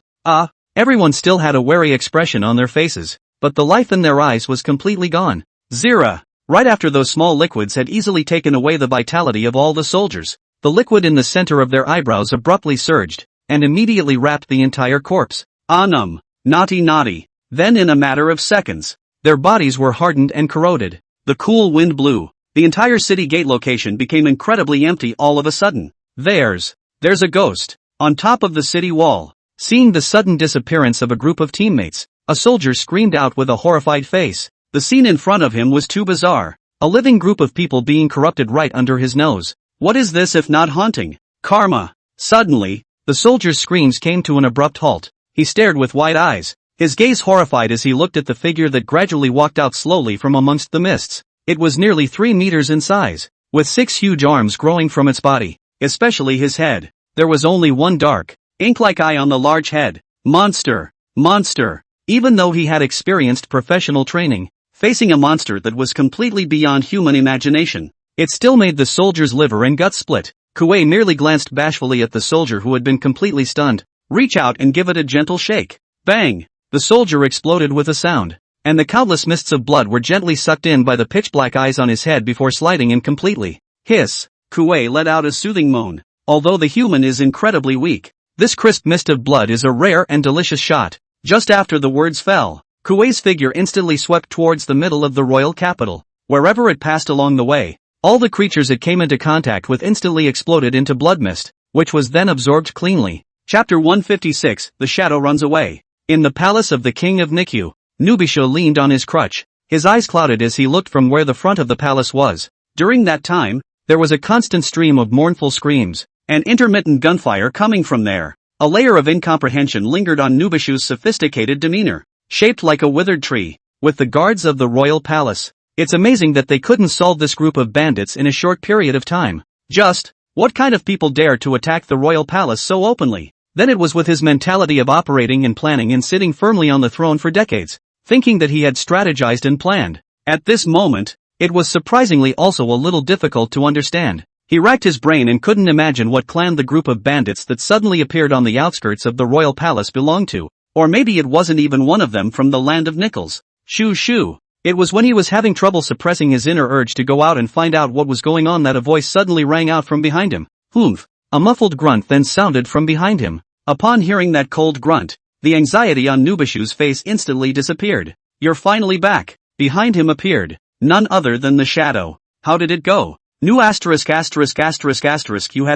Everyone still had a wary expression on their faces, but the life in their eyes was completely gone. Zira! Right after those small liquids had easily taken away the vitality of all the soldiers, the liquid in the center of their eyebrows abruptly surged, and immediately wrapped the entire corpse. Naughty naughty. Then in a matter of seconds, their bodies were hardened and corroded. The cool wind blew. The entire city gate location became incredibly empty all of a sudden. There's a ghost. On top of the city wall. Seeing the sudden disappearance of a group of teammates, a soldier screamed out with a horrified face. The scene in front of him was too bizarre. A living group of people being corrupted right under his nose. What is this if not haunting? Karma. Suddenly, the soldier's screams came to an abrupt halt. He stared with wide eyes, his gaze horrified as he looked at the figure that gradually walked out slowly from amongst the mists. It was nearly 3 meters in size, with 6 huge arms growing from its body, especially his head. There was only one dark, ink-like eye on the large head. Monster! Monster! Even though he had experienced professional training, facing a monster that was completely beyond human imagination, it still made the soldier's liver and guts split. Kuei merely glanced bashfully at the soldier who had been completely stunned. Reach out and give it a gentle shake. Bang! The soldier exploded with a sound, and the countless mists of blood were gently sucked in by the pitch-black eyes on his head before sliding in completely. Hiss! Kuei let out a soothing moan. Although the human is incredibly weak, this crisp mist of blood is a rare and delicious shot. Just after the words fell, Kuei's figure instantly swept towards the middle of the royal capital. Wherever it passed along the way, all the creatures it came into contact with instantly exploded into blood mist, which was then absorbed cleanly. Chapter 156, The Shadow Runs Away. In the palace of the king of Nikyu, Nubisha leaned on his crutch, his eyes clouded as he looked from where the front of the palace was. During that time, there was a constant stream of mournful screams, and intermittent gunfire coming from there. A layer of incomprehension lingered on Nubishu's sophisticated demeanor, shaped like a withered tree. With the guards of the royal palace, It's amazing that they couldn't solve this group of bandits in a short period of time. What kind of people dare to attack the royal palace so openly? Then it was with his mentality of operating and planning and sitting firmly on the throne for decades, thinking that he had strategized and planned. At this moment, it was surprisingly also a little difficult to understand. He racked his brain and couldn't imagine what clan the group of bandits that suddenly appeared on the outskirts of the royal palace belonged to. Or maybe it wasn't even one of them from the land of Nickels. Shoo. It was when he was having trouble suppressing his inner urge to go out and find out what was going on that a voice suddenly rang out from behind him. Humph. A muffled grunt then sounded from behind him. Upon hearing that cold grunt, the anxiety on Nubishu's face instantly disappeared. You're finally back. Behind him appeared none other than the shadow. How did it go? You had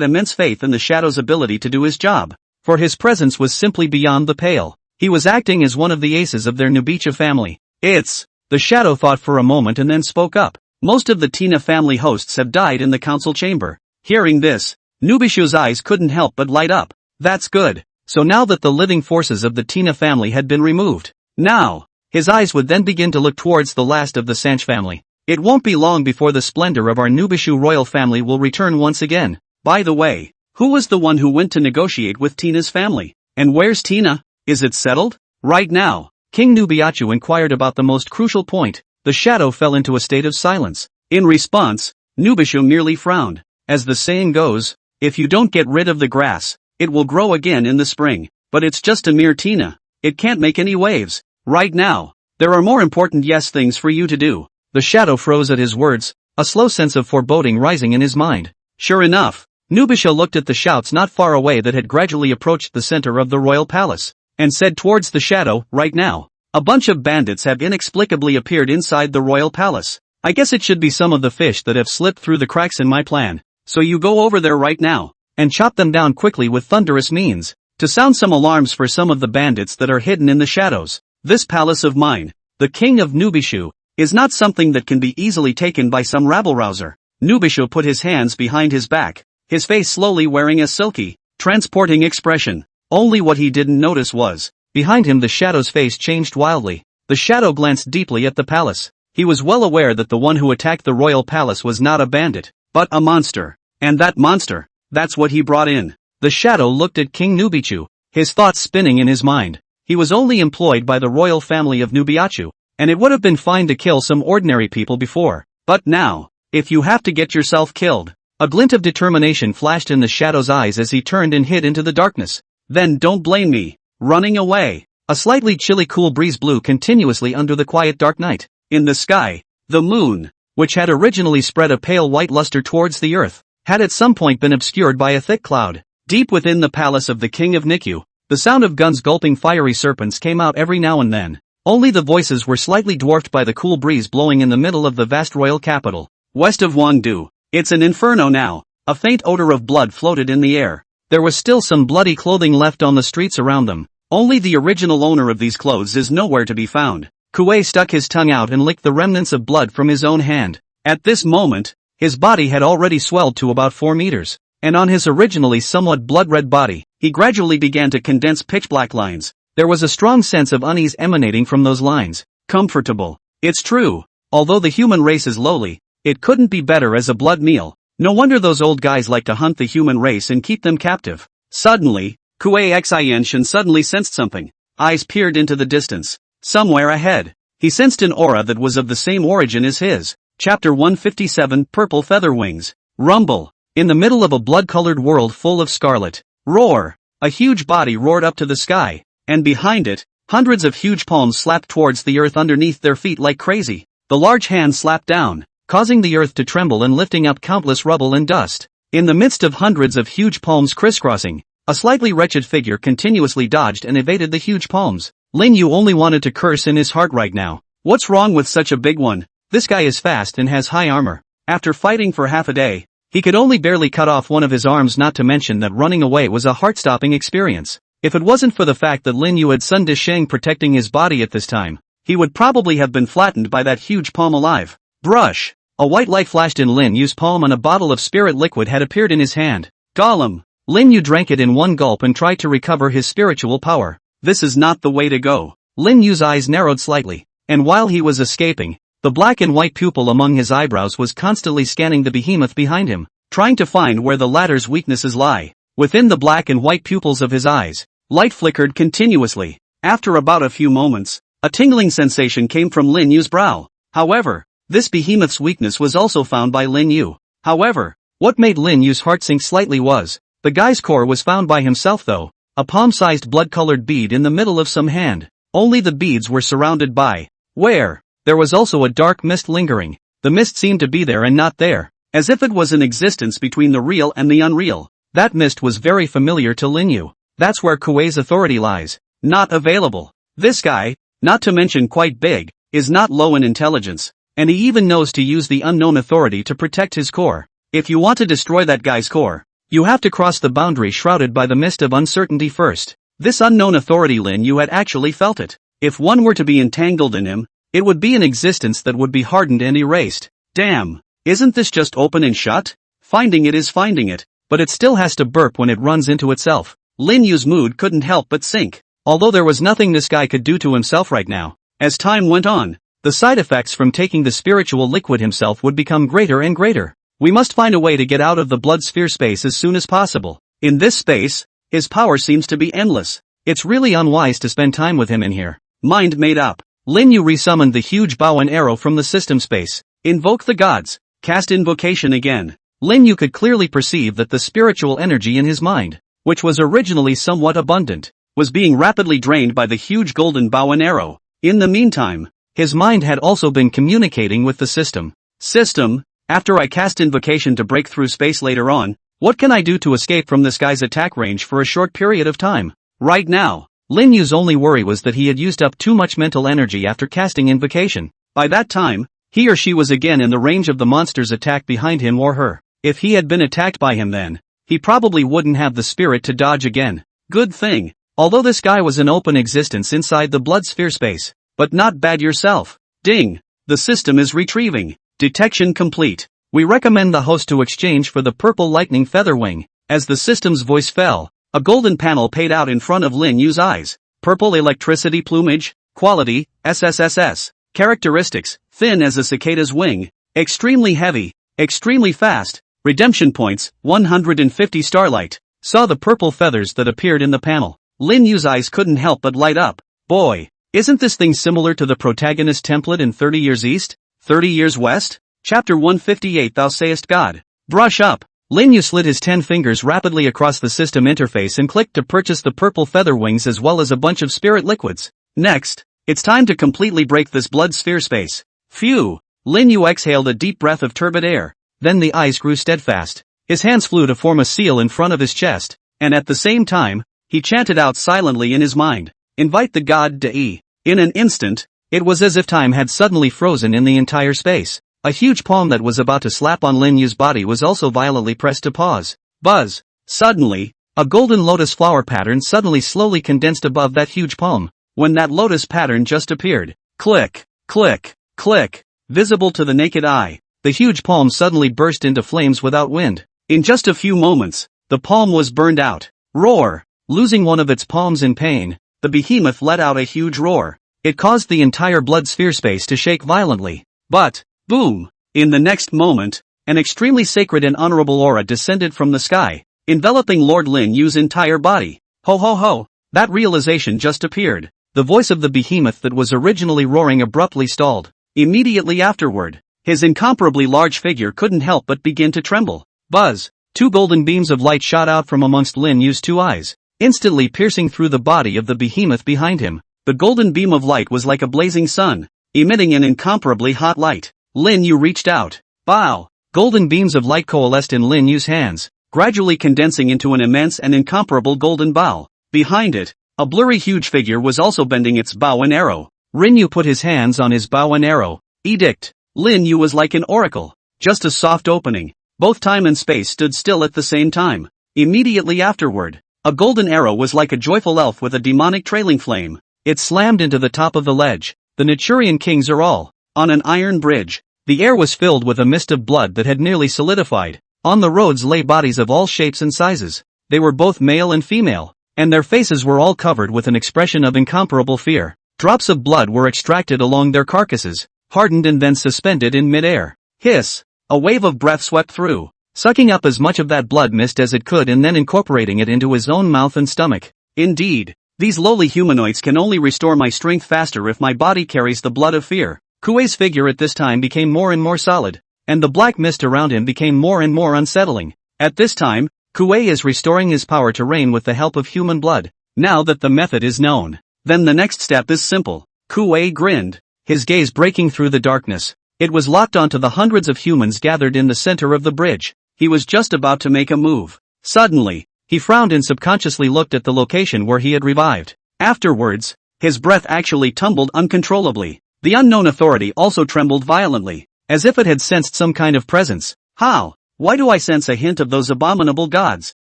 immense faith in the shadow's ability to do his job, for his presence was simply beyond the pale. He was acting as one of the aces of their Nubicha family. The shadow thought for a moment and then spoke up. Most of the Tina family hosts have died in the council chamber. Hearing this, Nubishu's eyes couldn't help but light up. That's good. So now that the living forces of the Tina family had been removed, now, his eyes would then begin to look towards the last of the Sanch family. It won't be long before the splendor of our Nubishu royal family will return once again. By the way, who was the one who went to negotiate with Tina's family? And where's Tina? Is it settled? Right now, King Nubiachu inquired about the most crucial point. The shadow fell into a state of silence. In response, Nubishu merely frowned. As the saying goes, if you don't get rid of the grass, it will grow again in the spring. But it's just a mere Tina. It can't make any waves. Right now, there are more important things for you to do. The shadow froze at his words, a slow sense of foreboding rising in his mind. Sure enough, Nubisha looked at the shouts not far away that had gradually approached the center of the royal palace, and said towards the shadow, right now, a bunch of bandits have inexplicably appeared inside the royal palace. I guess it should be some of the fish that have slipped through the cracks in my plan. So you go over there right now, and chop them down quickly with thunderous means, to sound some alarms for some of the bandits that are hidden in the shadows. This palace of mine, the king of Nubishu, is not something that can be easily taken by some rabble-rouser. Nubishu put his hands behind his back, his face slowly wearing a silky, transporting expression. Only what he didn't notice was, behind him the shadow's face changed wildly. The shadow glanced deeply at the palace. He was well aware that the one who attacked the royal palace was not a bandit, but a monster. And that monster, that's what he brought in. The shadow looked at King Nubichu, his thoughts spinning in his mind. He was only employed by the royal family of Nubiachu, and it would have been fine to kill some ordinary people before. But now, if you have to get yourself killed. A glint of determination flashed in the shadow's eyes as he turned and hid into the darkness. Then don't blame me. Running away. A slightly chilly cool breeze blew continuously under the quiet dark night. In the sky, the moon, which had originally spread a pale white luster towards the earth, had at some point been obscured by a thick cloud. Deep within the palace of the king of Nikyu, the sound of guns gulping fiery serpents came out every now and then. Only the voices were slightly dwarfed by the cool breeze blowing in the middle of the vast royal capital. West of Wangdu, it's an inferno now. A faint odor of blood floated in the air. There was still some bloody clothing left on the streets around them. Only the original owner of these clothes is nowhere to be found. Kuei stuck his tongue out and licked the remnants of blood from his own hand. At this moment, his body had already swelled to about 4 meters, and on his originally somewhat blood-red body, he gradually began to condense pitch-black lines. There was a strong sense of unease emanating from those lines. Comfortable. It's true. Although the human race is lowly, it couldn't be better as a blood meal. No wonder those old guys like to hunt the human race and keep them captive. Suddenly, Kuei Xianshan suddenly sensed something. Eyes peered into the distance. Somewhere ahead, he sensed an aura that was of the same origin as his. Chapter 157, Purple Feather Wings. Rumble. In the middle of a blood-colored world full of scarlet. Roar. A huge body roared up to the sky, and behind it, hundreds of huge palms slapped towards the earth underneath their feet like crazy. The large hands slapped down, causing the earth to tremble and lifting up countless rubble and dust. In the midst of hundreds of huge palms crisscrossing, a slightly wretched figure continuously dodged and evaded the huge palms. Lin Yu only wanted to curse in his heart right now. What's wrong with such a big one? This guy is fast and has high armor. After fighting for half a day, he could only barely cut off one of his arms, not to mention that running away was a heart-stopping experience. If it wasn't for the fact that Lin Yu had Sun Disheng protecting his body at this time, he would probably have been flattened by that huge palm alive. Brush! A white light flashed in Lin Yu's palm and a bottle of spirit liquid had appeared in his hand. Gollum! Lin Yu drank it in one gulp and tried to recover his spiritual power. This is not the way to go. Lin Yu's eyes narrowed slightly, and while he was escaping, The black and white pupil among his eyebrows was constantly scanning the behemoth behind him, trying to find where the latter's weaknesses lie. Within the black and white pupils of his eyes, light flickered continuously. After about a few moments, a tingling sensation came from Lin Yu's brow. However, this behemoth's weakness was also found by Lin Yu. However, what made Lin Yu's heart sink slightly was, the guy's core was found by himself though, a palm-sized blood-colored bead in the middle of some hand. Only the beads were surrounded by, where? There was also a dark mist lingering. The mist seemed to be there and not there, as if it was an existence between the real and the unreal. That mist was very familiar to Lin Yu. That's where Kuei's authority lies. Not available. This guy, not to mention quite big, is not low in intelligence, and he even knows to use the unknown authority to protect his core. If you want to destroy that guy's core, you have to cross the boundary shrouded by the mist of uncertainty first. This unknown authority Lin Yu had actually felt it. If one were to be entangled in him, it would be an existence that would be hardened and erased. Damn, isn't this just open and shut? Finding it is finding it, but it still has to burp when it runs into itself. Lin Yu's mood couldn't help but sink. Although there was nothing this guy could do to himself right now. As time went on, the side effects from taking the spiritual liquid himself would become greater and greater. We must find a way to get out of the blood sphere space as soon as possible. In this space, his power seems to be endless. It's really unwise to spend time with him in here. Mind made up. Lin Yu resummoned the huge bow and arrow from the system space. Invoke the gods. Cast invocation again. Lin Yu could clearly perceive that the spiritual energy in his mind, which was originally somewhat abundant, was being rapidly drained by the huge golden bow and arrow. In the meantime, his mind had also been communicating with the system. System, after I cast invocation to break through space later on, what can I do to escape from this guy's attack range for a short period of time? Right now, Lin Yu's only worry was that he had used up too much mental energy after casting invocation. By that time, he or she was again in the range of the monster's attack behind him or her. If he had been attacked by him then, he probably wouldn't have the spirit to dodge again. Good thing. Although this guy was an open existence inside the blood sphere space, but not bad yourself. Ding! The system is retrieving. Detection complete. We recommend the host to exchange for the purple lightning feather wing. As the system's voice fell, a golden panel paid out in front of Lin Yu's eyes. Purple electricity plumage, quality, SSSS. Characteristics, thin as a cicada's wing, extremely heavy, extremely fast. Redemption points, 150 starlight. Saw the purple feathers that appeared in the panel. Lin Yu's eyes couldn't help but light up. Boy, isn't this thing similar to the protagonist template in 30 Years East, 30 Years West? Chapter 158 Thou sayest God. Brush up. Lin Yu slid his 10 fingers rapidly across the system interface and clicked to purchase the purple feather wings as well as a bunch of spirit liquids. Next, it's time to completely break this blood sphere space. Phew. Lin Yu exhaled a deep breath of turbid air. Then the eyes grew steadfast. His hands flew to form a seal in front of his chest, and at the same time, he chanted out silently in his mind, invite the god Dei. In an instant, it was as if time had suddenly frozen in the entire space. A huge palm that was about to slap on Lin Yu's body was also violently pressed to pause. Buzz! Suddenly, a golden lotus flower pattern suddenly slowly condensed above that huge palm. When that lotus pattern just appeared, click, click, click, visible to the naked eye, the huge palm suddenly burst into flames without wind. In just a few moments, the palm was burned out. Roar! Losing one of its palms in pain, the behemoth let out a huge roar. It caused the entire blood sphere space to shake violently. But, boom! In the next moment, an extremely sacred and honorable aura descended from the sky, enveloping Lord Lin Yu's entire body. Ho ho ho! That realization just appeared. The voice of the behemoth that was originally roaring abruptly stalled. Immediately afterward, his incomparably large figure couldn't help but begin to tremble. Buzz! 2 golden beams of light shot out from amongst Lin Yu's 2 eyes, instantly piercing through the body of the behemoth behind him. The golden beam of light was like a blazing sun, emitting an incomparably hot light. Lin Yu reached out. Bow! Golden beams of light coalesced in Lin Yu's hands, gradually condensing into an immense and incomparable golden bow. Behind it, a blurry huge figure was also bending its bow and arrow. Lin Yu put his hands on his bow and arrow. Edict! Lin Yu was like an oracle. Just a soft opening. Both time and space stood still at the same time. Immediately afterward, a golden arrow was like a joyful elf with a demonic trailing flame. It slammed into the top of the ledge. The Naturian kings are all on an iron bridge. The air was filled with a mist of blood that had nearly solidified. On the roads lay bodies of all shapes and sizes. They were both male and female, and their faces were all covered with an expression of incomparable fear. Drops of blood were extracted along their carcasses. hardened and then suspended in midair. Hiss! A wave of breath swept through, sucking up as much of that blood mist as it could and then incorporating it into his own mouth and stomach. Indeed, these lowly humanoids can only restore my strength faster if my body carries the blood of fear. Kuei's figure at this time became more and more solid, and the black mist around him became more and more unsettling. At this time, Kuei is restoring his power to reign with the help of human blood. Now that the method is known, then the next step is simple. Kuei grinned, his gaze breaking through the darkness. It was locked onto the hundreds of humans gathered in the center of the bridge. He was just about to make a move. Suddenly, he frowned and subconsciously looked at the location where he had revived. Afterwards, his breath actually tumbled uncontrollably. The unknown authority also trembled violently, as if it had sensed some kind of presence. How? Why do I sense a hint of those abominable gods?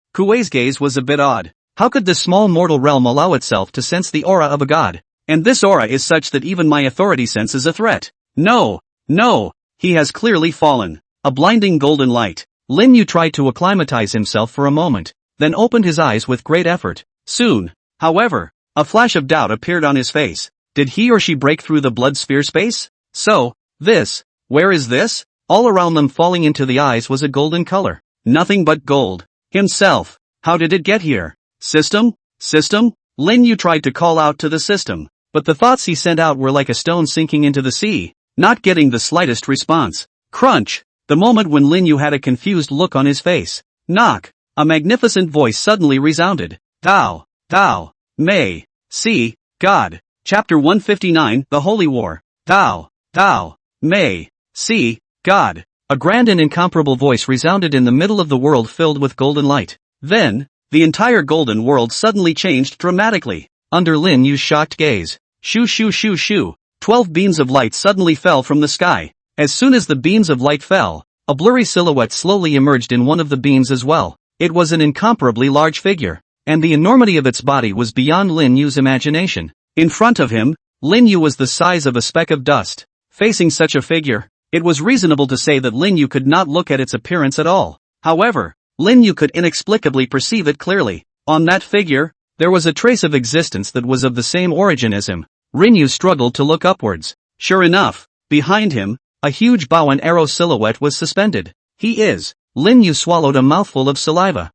Kuei's gaze was a bit odd. How could this small mortal realm allow itself to sense the aura of a god? And this aura is such that even my authority senses a threat. No, he has clearly fallen. A blinding golden light. Lin Yu tried to acclimatize himself for a moment, then opened his eyes with great effort. Soon, however, a flash of doubt appeared on his face. Did he or she break through the blood sphere space? Where is this? All around them falling into the eyes was a golden color. Nothing but gold. Himself. How did it get here? System? Lin Yu tried to call out to the system, but the thoughts he sent out were like a stone sinking into the sea, not getting the slightest response. Crunch! The moment when Lin Yu had a confused look on his face. Knock! A magnificent voice suddenly resounded. Thou, may, see, God. Chapter 159, The Holy War. Thou, may, see, God. A grand and incomparable voice resounded in the middle of the world filled with golden light. Then, the entire golden world suddenly changed dramatically. Under Lin Yu's shocked gaze. Shoo shoo shoo shoo. 12 beams of light suddenly fell from the sky. As soon as the beams of light fell, a blurry silhouette slowly emerged in one of the beams as well. It was an incomparably large figure, and the enormity of its body was beyond Lin Yu's imagination. In front of him, Lin Yu was the size of a speck of dust. Facing such a figure, it was reasonable to say that Lin Yu could not look at its appearance at all. However, Lin Yu could inexplicably perceive it clearly. On that figure, there was a trace of existence that was of the same origin as him. Lin Yu struggled to look upwards. Sure enough, behind him, a huge bow and arrow silhouette was suspended. Lin Yu swallowed a mouthful of saliva.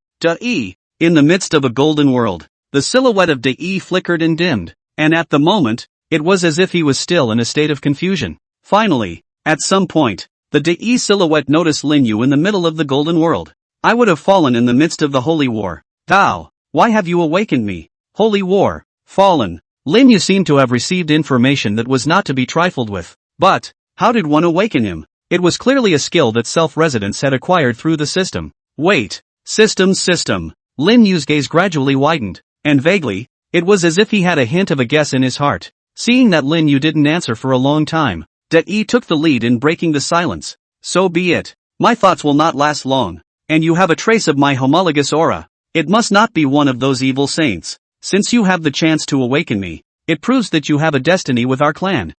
In the midst of a golden world, the silhouette of De flickered and dimmed, and at the moment, it was as if he was still in a state of confusion. Finally, at some point, the De silhouette noticed Lin Yu in the middle of the golden world. I would have fallen in the midst of the holy war. Thou, why have you awakened me? Holy war, fallen. Lin Yu seemed to have received information that was not to be trifled with. But, how did one awaken him? It was clearly a skill that self-residents had acquired through the system. Wait, system. Lin Yu's gaze gradually widened, and vaguely, it was as if he had a hint of a guess in his heart. Seeing that Lin Yu didn't answer for a long time, De took the lead in breaking the silence. So be it. My thoughts will not last long, and you have a trace of my homologous aura. It must not be one of those evil saints. Since you have the chance to awaken me, it proves that you have a destiny with our clan.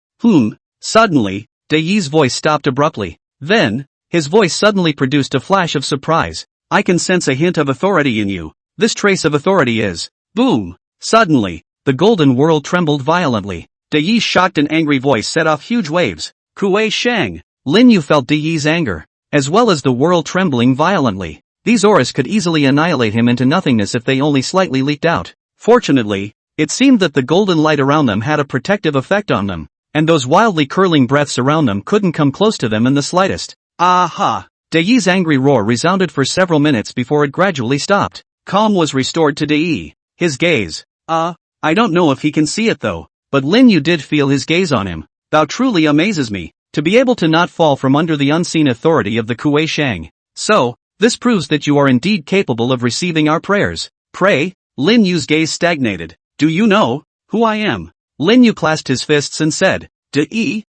Suddenly, De's voice stopped abruptly. Then, his voice suddenly produced a flash of surprise. I can sense a hint of authority in you. This trace of authority is... Boom! Suddenly, the golden world trembled violently. De's shocked and angry voice set off huge waves. Kuei Shang! Lin Yu felt De's anger, as well as the world trembling violently. These auras could easily annihilate him into nothingness if they only slightly leaked out. Fortunately, it seemed that the golden light around them had a protective effect on them, and those wildly curling breaths around them couldn't come close to them in the slightest. Aha! De's angry roar resounded for several minutes before it gradually stopped. Calm was restored to De. His gaze. I don't know if he can see it though, but Lin Yu did feel his gaze on him. Thou truly amazes me, to be able to not fall from under the unseen authority of the Kuei Shang. So, this proves that you are indeed capable of receiving our prayers. Pray? Lin Yu's gaze stagnated. Do you know who I am? Lin Yu clasped his fists and said, De,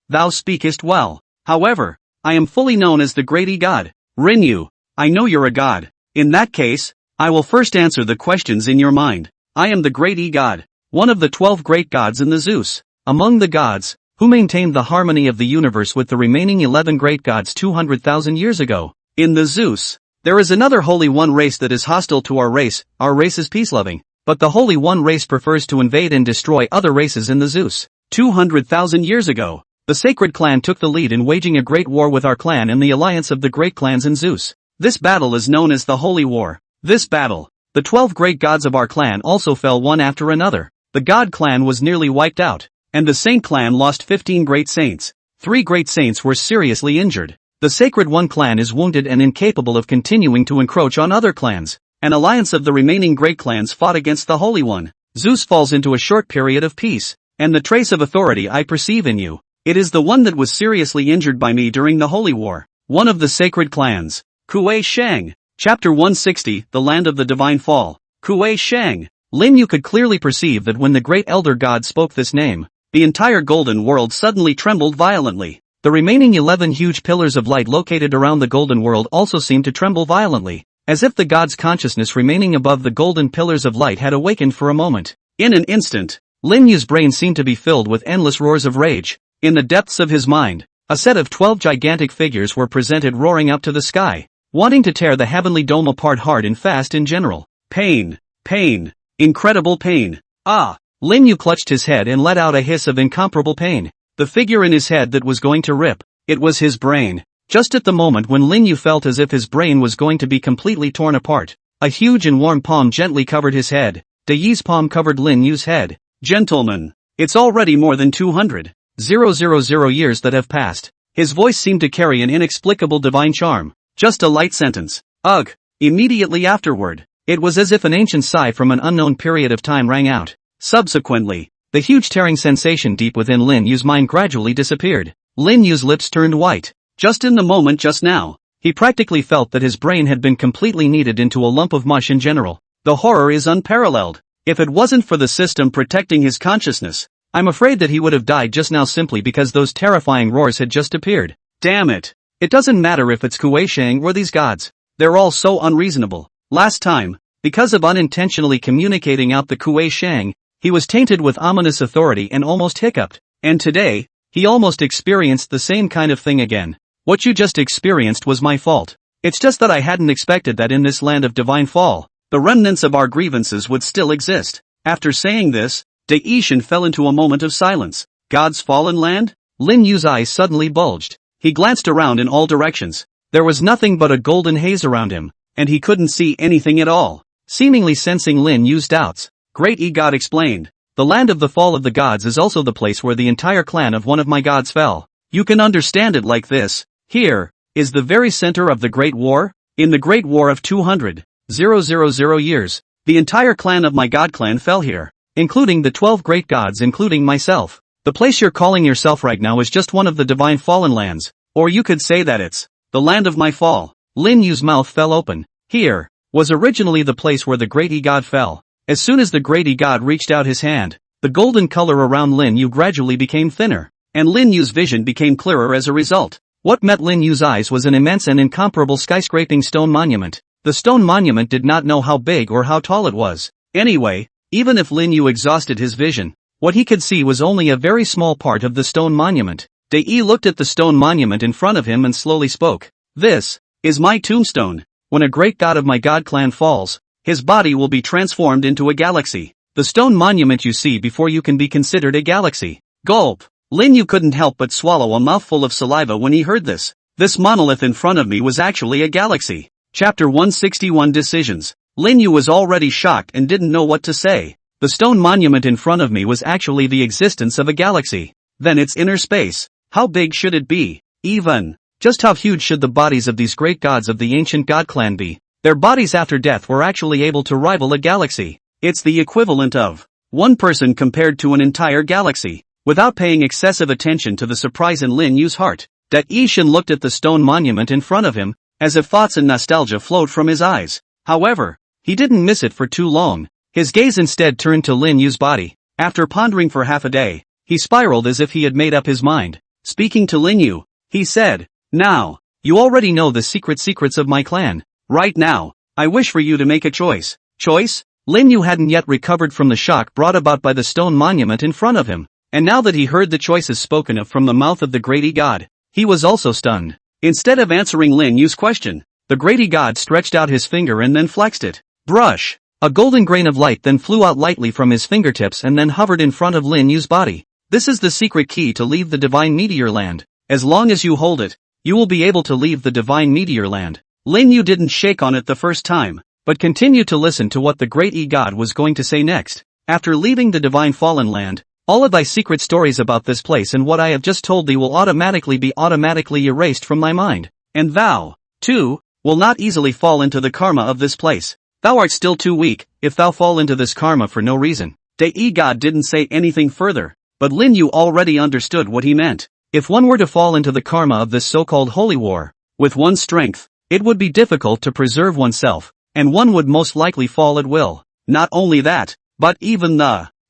thou speakest well. However, I am fully known as the great God. Rin Yu, I know you're a god. In that case, I will first answer the questions in your mind. I am the great God, one of the 12 great gods in the Zeus. Among the gods, who maintained the harmony of the universe with the remaining 11 great gods 200,000 years ago. In the Zeus, there is another Holy One race that is hostile to our race is peace-loving, but the Holy One race prefers to invade and destroy other races in the Zeus. 200,000 years ago, The sacred clan took the lead in waging a great war with our clan and the alliance of the great clans and Zeus. This battle is known as the Holy War. This battle, the 12 great gods of our clan also fell one after another. The god clan was nearly wiped out, and the saint clan lost 15 great saints. 3 great saints were seriously injured. The Sacred One clan is wounded and incapable of continuing to encroach on other clans. An alliance of the remaining great clans fought against the Holy One. Zeus falls into a short period of peace, and the trace of authority I perceive in you, it is the one that was seriously injured by me during the Holy War. One of the sacred clans. Kuei Shang. Chapter 160, The Land of the Divine Fall. Kuei Shang. Lin Yu could clearly perceive that when the great elder god spoke this name, the entire golden world suddenly trembled violently. The remaining 11 huge pillars of light located around the golden world also seemed to tremble violently, as if the god's consciousness remaining above the golden pillars of light had awakened for a moment. In an instant, Lin Yu's brain seemed to be filled with endless roars of rage. In the depths of his mind, a set of 12 gigantic figures were presented roaring up to the sky, wanting to tear the heavenly dome apart hard and fast in general. Pain. Pain. Incredible pain. Ah! Lin Yu clutched his head and let out a hiss of incomparable pain. The figure in his head that was going to rip, it was his brain. Just at the moment when Lin Yu felt as if his brain was going to be completely torn apart, a huge and warm palm gently covered his head. De Yi's palm covered Lin Yu's head. Gentlemen, it's already more than 200,000 years that have passed. His voice seemed to carry an inexplicable divine charm. Just a light sentence. Ugh. Immediately afterward, it was as if an ancient sigh from an unknown period of time rang out. Subsequently, the huge tearing sensation deep within Lin Yu's mind gradually disappeared. Lin Yu's lips turned white. Just in the moment just now, he practically felt that his brain had been completely kneaded into a lump of mush in general. The horror is unparalleled. If it wasn't for the system protecting his consciousness, I'm afraid that he would have died just now simply because those terrifying roars had just appeared. Damn it. It doesn't matter if it's Kuei Shang or these gods. They're all so unreasonable. Last time, because of unintentionally communicating out the Kuei Shang, he was tainted with ominous authority and almost hiccuped. And today, he almost experienced the same kind of thing again. What you just experienced was my fault. It's just that I hadn't expected that in this land of divine fall, the remnants of our grievances would still exist. After saying this, De Yishan fell into a moment of silence. God's fallen land? Lin Yu's eyes suddenly bulged. He glanced around in all directions. There was nothing but a golden haze around him, and he couldn't see anything at all. Seemingly sensing Lin Yu's doubts, Great E-God explained, the land of the fall of the gods is also the place where the entire clan of one of my gods fell. You can understand it like this. Here is the very center of the Great War. In the Great War of 200,000 years, the entire clan of my god clan fell here, including the 12 great gods including myself. The place you're calling yourself right now is just one of the divine fallen lands, or you could say that it's the land of my fall. Lin Yu's mouth fell open. Here was originally the place where the Great E-God fell. As soon as the Great E-God reached out his hand, the golden color around Lin Yu gradually became thinner, and Lin Yu's vision became clearer as a result. What met Lin Yu's eyes was an immense and incomparable skyscraping stone monument. The stone monument did not know how big or how tall it was. Anyway, even if Lin Yu exhausted his vision, what he could see was only a very small part of the stone monument. De Yi looked at the stone monument in front of him and slowly spoke. This is my tombstone. When a great god of my god clan falls, his body will be transformed into a galaxy. The stone monument you see before you can be considered a galaxy. Gulp. Lin Yu couldn't help but swallow a mouthful of saliva when he heard this. This monolith in front of me was actually a galaxy. Chapter 161 Decisions. Lin Yu was already shocked and didn't know what to say. The stone monument in front of me was actually the existence of a galaxy. Then its inner space. How big should it be? Even. Just how huge should the bodies of these great gods of the ancient god clan be? Their bodies after death were actually able to rival a galaxy. It's the equivalent of one person compared to an entire galaxy. Without paying excessive attention to the surprise in Lin Yu's heart, De Yishan looked at the stone monument in front of him, as if thoughts and nostalgia flowed from his eyes. However, he didn't miss it for too long. His gaze instead turned to Lin Yu's body. After pondering for half a day, he spiraled as if he had made up his mind. Speaking to Lin Yu, he said, "Now, you already know the secrets of my clan. Right now, I wish for you to make a choice." Choice? Lin Yu hadn't yet recovered from the shock brought about by the stone monument in front of him, and now that he heard the choices spoken of from the mouth of the Great E-God, he was also stunned. Instead of answering Lin Yu's question, the Great E-God stretched out his finger and then flexed it. Brush! A golden grain of light then flew out lightly from his fingertips and then hovered in front of Lin Yu's body. This is the secret key to leave the divine meteor land. As long as you hold it, you will be able to leave the divine meteor land. Lin Yu didn't shake on it the first time, but continued to listen to what the great god was going to say next. After leaving the divine fallen land, all of thy secret stories about this place and what I have just told thee will automatically be erased from my mind. And thou, too, will not easily fall into the karma of this place. Thou art still too weak, if thou fall into this karma for no reason. God didn't say anything further, but Lin Yu already understood what he meant. If one were to fall into the karma of this so-called holy war, with one's strength, it would be difficult to preserve oneself, and one would most likely fall at will. Not only that, but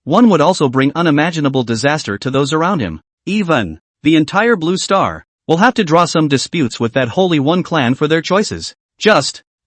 one would also bring unimaginable disaster to those around him. Even the entire Blue Star will have to draw some disputes with that Holy One clan for their choices.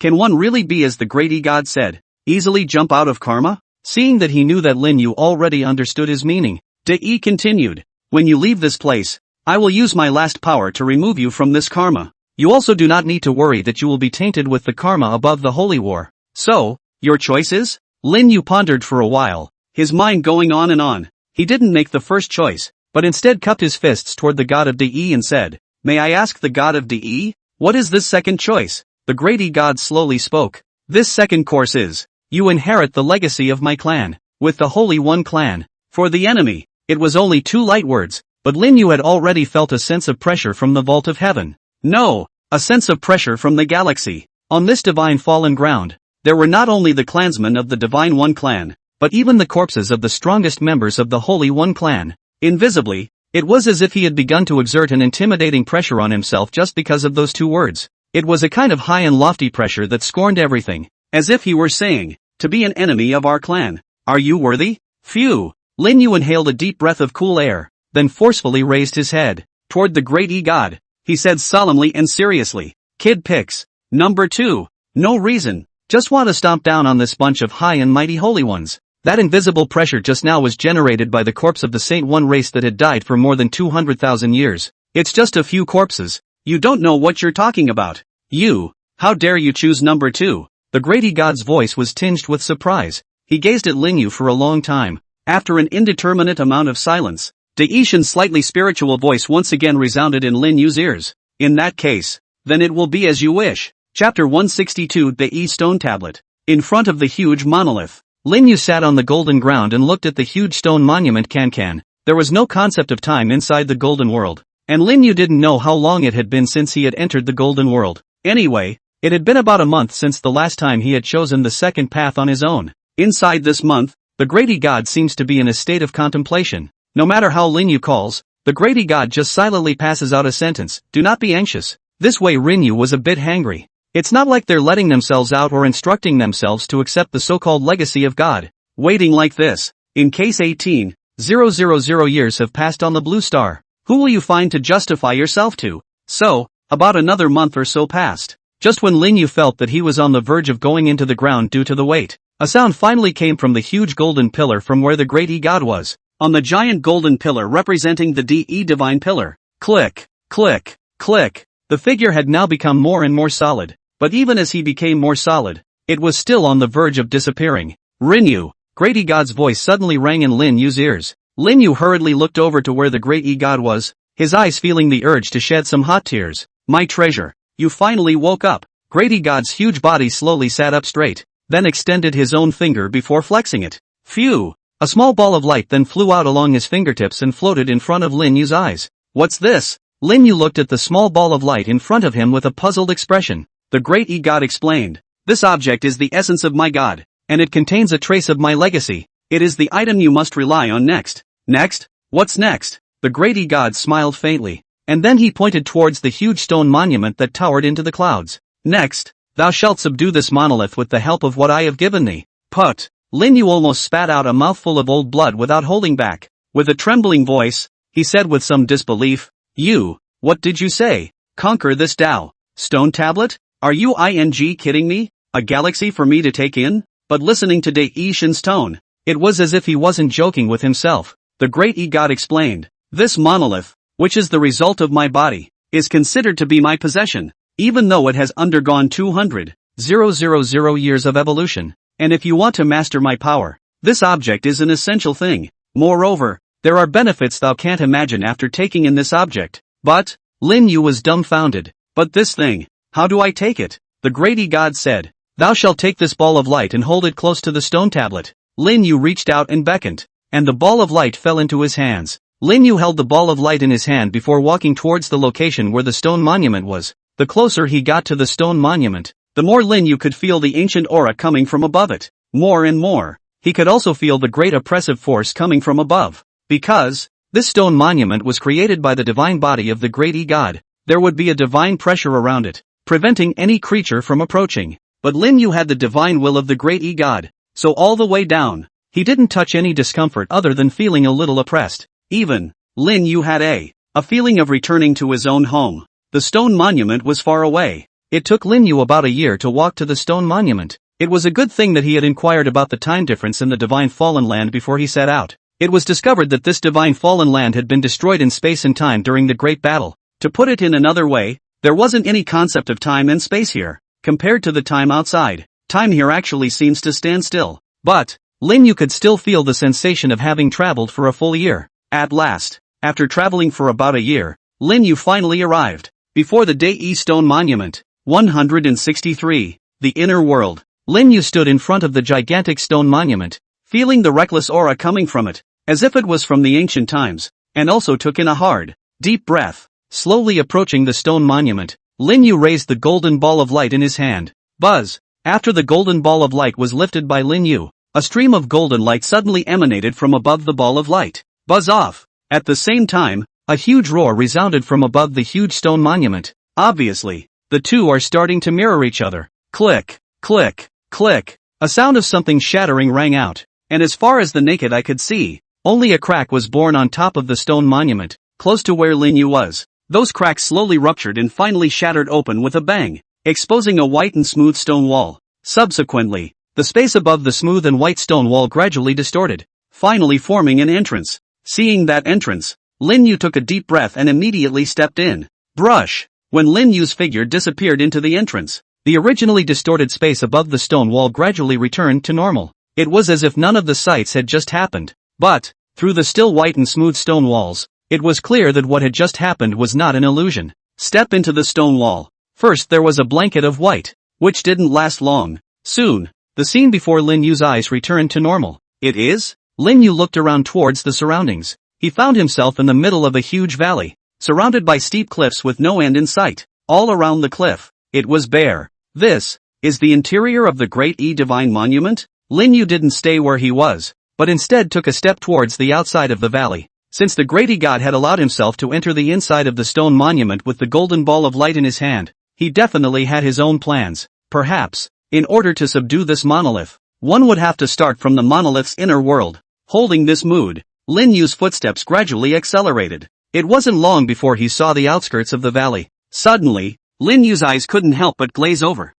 Can one really be, as the great god said, easily jump out of karma? Seeing that he knew that Lin Yu already understood his meaning, Yi continued, when you leave this place, I will use my last power to remove you from this karma. You also do not need to worry that you will be tainted with the karma above the holy war. So, your choice is? Lin Yu pondered for a while, his mind going on and on. He didn't make the first choice, but instead cupped his fists toward the god of Yi and said, may I ask the god of Yi, what is this second choice? The great god slowly spoke. This second course is, you inherit the legacy of my clan, with the Holy One clan. For the enemy, it was only 2 light words, but Lin Yu had already felt a sense of pressure from the vault of heaven. No, a sense of pressure from the galaxy. On this divine fallen ground, there were not only the clansmen of the Divine One clan, but even the corpses of the strongest members of the Holy One clan. Invisibly, it was as if he had begun to exert an intimidating pressure on himself just because of those 2 words. It was a kind of high and lofty pressure that scorned everything, as if he were saying, to be an enemy of our clan, are you worthy? Phew! Lin Yu inhaled a deep breath of cool air, then forcefully raised his head toward the great god. He said solemnly and seriously, Kid picks. Number 2. No reason, just want to stomp down on this bunch of high and mighty holy ones. That invisible pressure just now was generated by the corpse of the Saint One race that had died for more than 200,000 years. It's just a few corpses. You don't know what you're talking about. How dare you choose number 2? The great god's voice was tinged with surprise. He gazed at Lin Yu for a long time. After an indeterminate amount of silence, Daishan's slightly spiritual voice once again resounded in Lin Yu's ears. In that case, then it will be as you wish. Chapter 162 Dai Stone Tablet. In front of the huge monolith, Lin Yu sat on the golden ground and looked at the huge stone monument Can. There was no concept of time inside the golden world, and Lin Yu didn't know how long it had been since he had entered the golden world. Anyway, it had been about a month since the last time he had chosen the second path on his own. Inside this month, the great god seems to be in a state of contemplation. No matter how Lin Yu calls, the great god just silently passes out a sentence, do not be anxious. This way Lin Yu was a bit hangry. It's not like they're letting themselves out or instructing themselves to accept the so-called legacy of God. Waiting like this. In case 18,000 years have passed on the Blue Star. Who will you find to justify yourself to? So, about another month or so passed. Just when Lin Yu felt that he was on the verge of going into the ground due to the weight, a sound finally came from the huge golden pillar from where the great god was. On the giant golden pillar representing the divine pillar. Click, click, click. The figure had now become more and more solid. But even as he became more solid, it was still on the verge of disappearing. Lin Yu, great god's voice suddenly rang in Lin Yu's ears. Lin Yu hurriedly looked over to where the great god was, his eyes feeling the urge to shed some hot tears. My treasure, you finally woke up. Great god's huge body slowly sat up straight, then extended his own finger before flexing it. Phew! A small ball of light then flew out along his fingertips and floated in front of Lin Yu's eyes. What's this? Lin Yu looked at the small ball of light in front of him with a puzzled expression. The great god explained, this object is the essence of my god, and it contains a trace of my legacy. It is the item you must rely on next. Next? What's next? The great god smiled faintly, and then he pointed towards the huge stone monument that towered into the clouds. Next, thou shalt subdue this monolith with the help of what I have given thee. Put. Lin Yu almost spat out a mouthful of old blood without holding back. With a trembling voice, he said with some disbelief, what did you say? Conquer this Tao Stone tablet? Are you kidding me? A galaxy for me to take in? But listening to Daishan's tone, it was as if he wasn't joking with himself. The great god explained, this monolith, which is the result of my body, is considered to be my possession, even though it has undergone 200,000 years of evolution. And if you want to master my power, this object is an essential thing. Moreover, There are benefits thou can't imagine after taking in this object. But, Lin Yu was dumbfounded. But this thing, how do I take it? The great god said. Thou shalt take this ball of light and hold it close to the stone tablet. Lin Yu reached out and beckoned, and the ball of light fell into his hands. Lin Yu held the ball of light in his hand before walking towards the location where the stone monument was. The closer he got to the stone monument, the more Lin Yu could feel the ancient aura coming from above it. More and more, he could also feel the great oppressive force coming from above. Because this stone monument was created by the divine body of the great god, there would be a divine pressure around it, preventing any creature from approaching. But Lin Yu had the divine will of the great god, so all the way down, he didn't touch any discomfort other than feeling a little oppressed. Even, Lin Yu had a feeling of returning to his own home. The stone monument was far away. It took Lin Yu about a year to walk to the stone monument. It was a good thing that he had inquired about the time difference in the divine fallen land before he set out. It was discovered that this divine fallen land had been destroyed in space and time during the great battle. To put it in another way, there wasn't any concept of time and space here. Compared to the time outside, time here actually seems to stand still. But, Lin Yu could still feel the sensation of having traveled for a full year. At last, after traveling for about a year, Lin Yu finally arrived before the Dai Stone Monument. 163. The Inner World. Lin Yu stood in front of the gigantic stone monument, feeling the reckless aura coming from it, as if it was from the ancient times, and also took in a hard, deep breath. Slowly approaching the stone monument, Lin Yu raised the golden ball of light in his hand. Buzz! After the golden ball of light was lifted by Lin Yu, a stream of golden light suddenly emanated from above the ball of light. Buzz off! At the same time, a huge roar resounded from above the huge stone monument. Obviously, the two are starting to mirror each other. Click, click, click. A sound of something shattering rang out, and as far as the naked eye could see, only a crack was born on top of the stone monument, close to where Lin Yu was. Those cracks slowly ruptured and finally shattered open with a bang, exposing a white and smooth stone wall. Subsequently, the space above the smooth and white stone wall gradually distorted, finally forming an entrance. Seeing that entrance, Lin Yu took a deep breath and immediately stepped in. Brush! When Lin Yu's figure disappeared into the entrance, the originally distorted space above the stone wall gradually returned to normal. It was as if none of the sights had just happened. But, through the still white and smooth stone walls, it was clear that what had just happened was not an illusion. Step into the stone wall. First there was a blanket of white, which didn't last long. Soon, the scene before Lin Yu's eyes returned to normal. It is? Lin Yu looked around towards the surroundings. He found himself in the middle of a huge valley, surrounded by steep cliffs with no end in sight. All around the cliff, it was bare. This is the interior of the Great Divine Monument? Lin Yu didn't stay where he was, but instead took a step towards the outside of the valley. Since the great god had allowed himself to enter the inside of the stone monument with the golden ball of light in his hand, he definitely had his own plans. Perhaps, in order to subdue this monolith, one would have to start from the monolith's inner world. Holding this mood, Lin Yu's footsteps gradually accelerated. It wasn't long before he saw the outskirts of the valley. Suddenly, Lin Yu's eyes couldn't help but glaze over.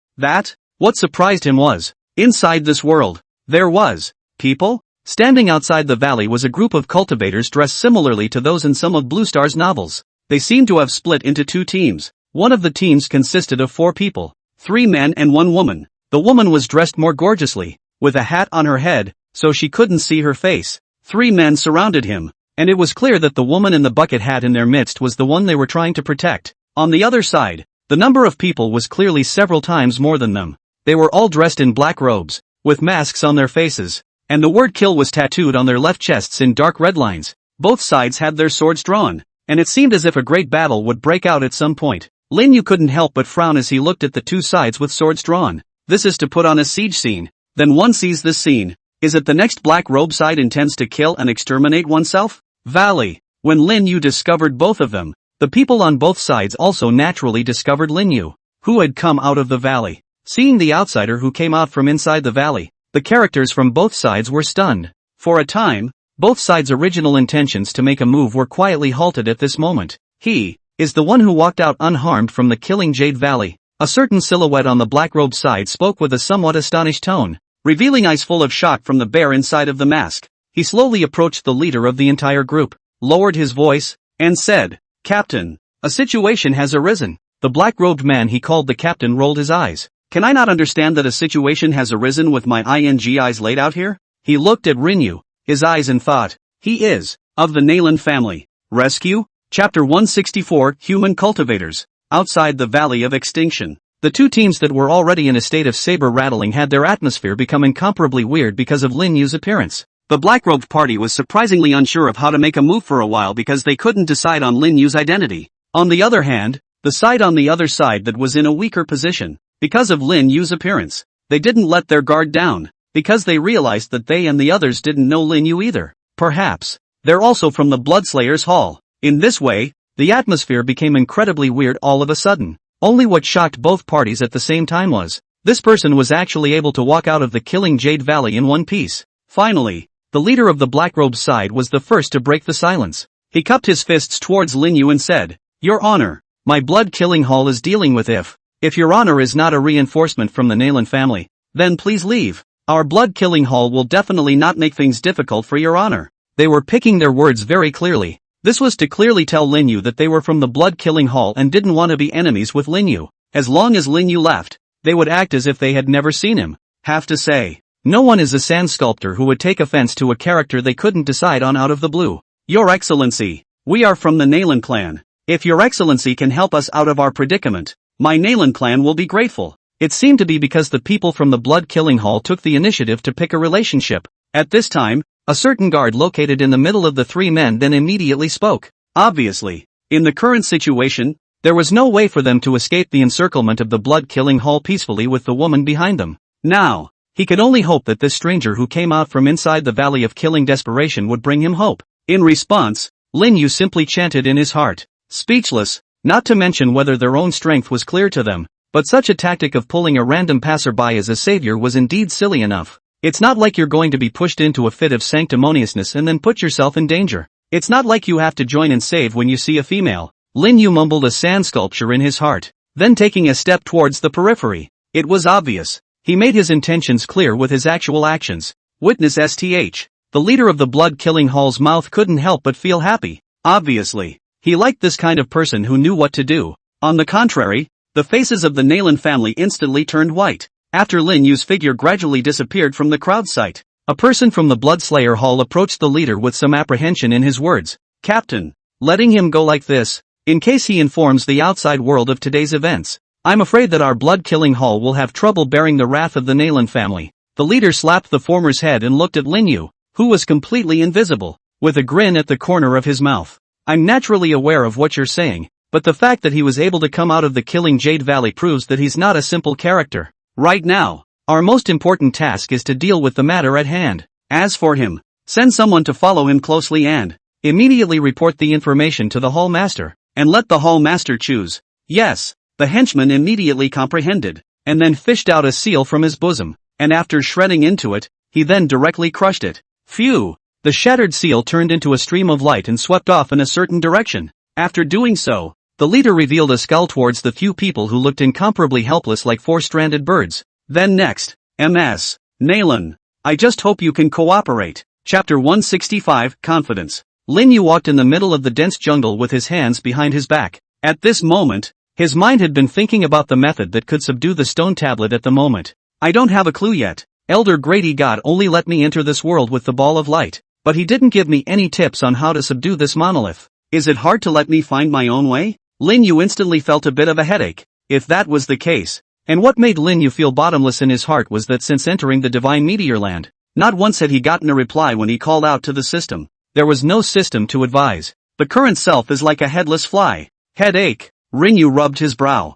What surprised him was, inside this world, there was people? Standing outside the valley was a group of cultivators dressed similarly to those in some of Blue Star's novels. They seemed to have split into two teams. One of the teams consisted of 4 people, 3 men and 1 woman. The woman was dressed more gorgeously, with a hat on her head, so she couldn't see her face. 3 men surrounded him, and it was clear that the woman in the bucket hat in their midst was the one they were trying to protect. On the other side, the number of people was clearly several times more than them. They were all dressed in black robes, with masks on their faces, and the word kill was tattooed on their left chests in dark red lines. Both sides had their swords drawn, and it seemed as if a great battle would break out at some point. Lin Yu couldn't help but frown as he looked at the 2 sides with swords drawn. This is to put on a siege scene. Then one sees this scene. Is it the next black robe side intends to kill and exterminate oneself? Valley. When Lin Yu discovered both of them, the people on both sides also naturally discovered Lin Yu, who had come out of the valley. Seeing the outsider who came out from inside the valley, the characters from both sides were stunned. For a time, both sides' original intentions to make a move were quietly halted at this moment. He is the one who walked out unharmed from the killing Jade Valley. A certain silhouette on the black-robed side spoke with a somewhat astonished tone, revealing eyes full of shock from the bear inside of the mask. He slowly approached the leader of the entire group, lowered his voice, and said, "Captain, a situation has arisen." The black-robed man he called the captain rolled his eyes. "Can I not understand that a situation has arisen with my eyes laid out here?" He looked at Rinyu, his eyes and thought, he is of the Nalan family. Rescue? Chapter 164, Human Cultivators. Outside the Valley of Extinction. The two teams that were already in a state of saber-rattling had their atmosphere become incomparably weird because of Lin Yu's appearance. The black-robed party was surprisingly unsure of how to make a move for a while because they couldn't decide on Lin Yu's identity. On the other hand, the side on the other side that was in a weaker position, because of Lin Yu's appearance, they didn't let their guard down, because they realized that they and the others didn't know Lin Yu either. Perhaps, they're also from the Bloodslayers Hall. In this way, the atmosphere became incredibly weird all of a sudden. Only what shocked both parties at the same time was, this person was actually able to walk out of the Killing Jade Valley in one piece. Finally, the leader of the Black-Robe side was the first to break the silence. He cupped his fists towards Lin Yu and said, "Your Honor, my blood killing hall is dealing with if Your Honor is not a reinforcement from the Nalan family, then please leave. Our blood killing hall will definitely not make things difficult for Your Honor." They were picking their words very clearly. This was to clearly tell Lin Yu that they were from the blood killing hall and didn't want to be enemies with Lin Yu. As long as Lin Yu left, they would act as if they had never seen him. Have to say, no one is a sand sculptor who would take offense to a character they couldn't decide on out of the blue. "Your Excellency, we are from the Nalan clan. If Your Excellency can help us out of our predicament, my Nalan clan will be grateful." It seemed to be because the people from the blood killing hall took the initiative to pick a relationship. At this time, a certain guard located in the middle of the three men then immediately spoke. Obviously, in the current situation, there was no way for them to escape the encirclement of the blood killing hall peacefully with the woman behind them. Now, he could only hope that this stranger who came out from inside the Valley of Killing Desperation would bring him hope. In response, Lin Yu simply chanted in his heart. Speechless, not to mention whether their own strength was clear to them, but such a tactic of pulling a random passerby as a savior was indeed silly enough. It's not like you're going to be pushed into a fit of sanctimoniousness and then put yourself in danger. It's not like you have to join and save when you see a female. Lin Yu mumbled a sand sculpture in his heart, then taking a step towards the periphery. It was obvious. He made his intentions clear with his actual actions. Witness STH. The leader of the blood killing hall's mouth couldn't help but feel happy. Obviously, he liked this kind of person who knew what to do. On the contrary, the faces of the Nalan family instantly turned white. After Lin Yu's figure gradually disappeared from the crowd sight, a person from the Bloodslayer Hall approached the leader with some apprehension in his words. "Captain, letting him go like this, in case he informs the outside world of today's events, I'm afraid that our blood-killing hall will have trouble bearing the wrath of the Nalan family." The leader slapped the former's head and looked at Lin Yu, who was completely invisible, with a grin at the corner of his mouth. "I'm naturally aware of what you're saying, but the fact that he was able to come out of the Killing Jade Valley proves that he's not a simple character. Right now, our most important task is to deal with the matter at hand. As for him, send someone to follow him closely and immediately report the information to the Hall Master, and let the Hall Master choose." Yes, the henchman immediately comprehended, and then fished out a seal from his bosom, and after shredding into it, he then directly crushed it. Phew! The shattered seal turned into a stream of light and swept off in a certain direction. After doing so, the leader revealed a skull towards the few people who looked incomparably helpless like four-stranded birds. Then next, MS. Nalan, I just hope you can cooperate. Chapter 165, Confidence. Lin Yu walked in the middle of the dense jungle with his hands behind his back. At this moment, his mind had been thinking about the method that could subdue the stone tablet at the moment. "I don't have a clue yet. Elder Grady God only let me enter this world with the ball of light, but he didn't give me any tips on how to subdue this monolith. Is it hard to let me find my own way?" Lin Yu instantly felt a bit of a headache. If that was the case, and what made Lin Yu feel bottomless in his heart was that since entering the Divine Meteor Land, not once had he gotten a reply when he called out to the system. There was no system to advise. The current self is like a headless fly. Headache. Lin Yu rubbed his brow.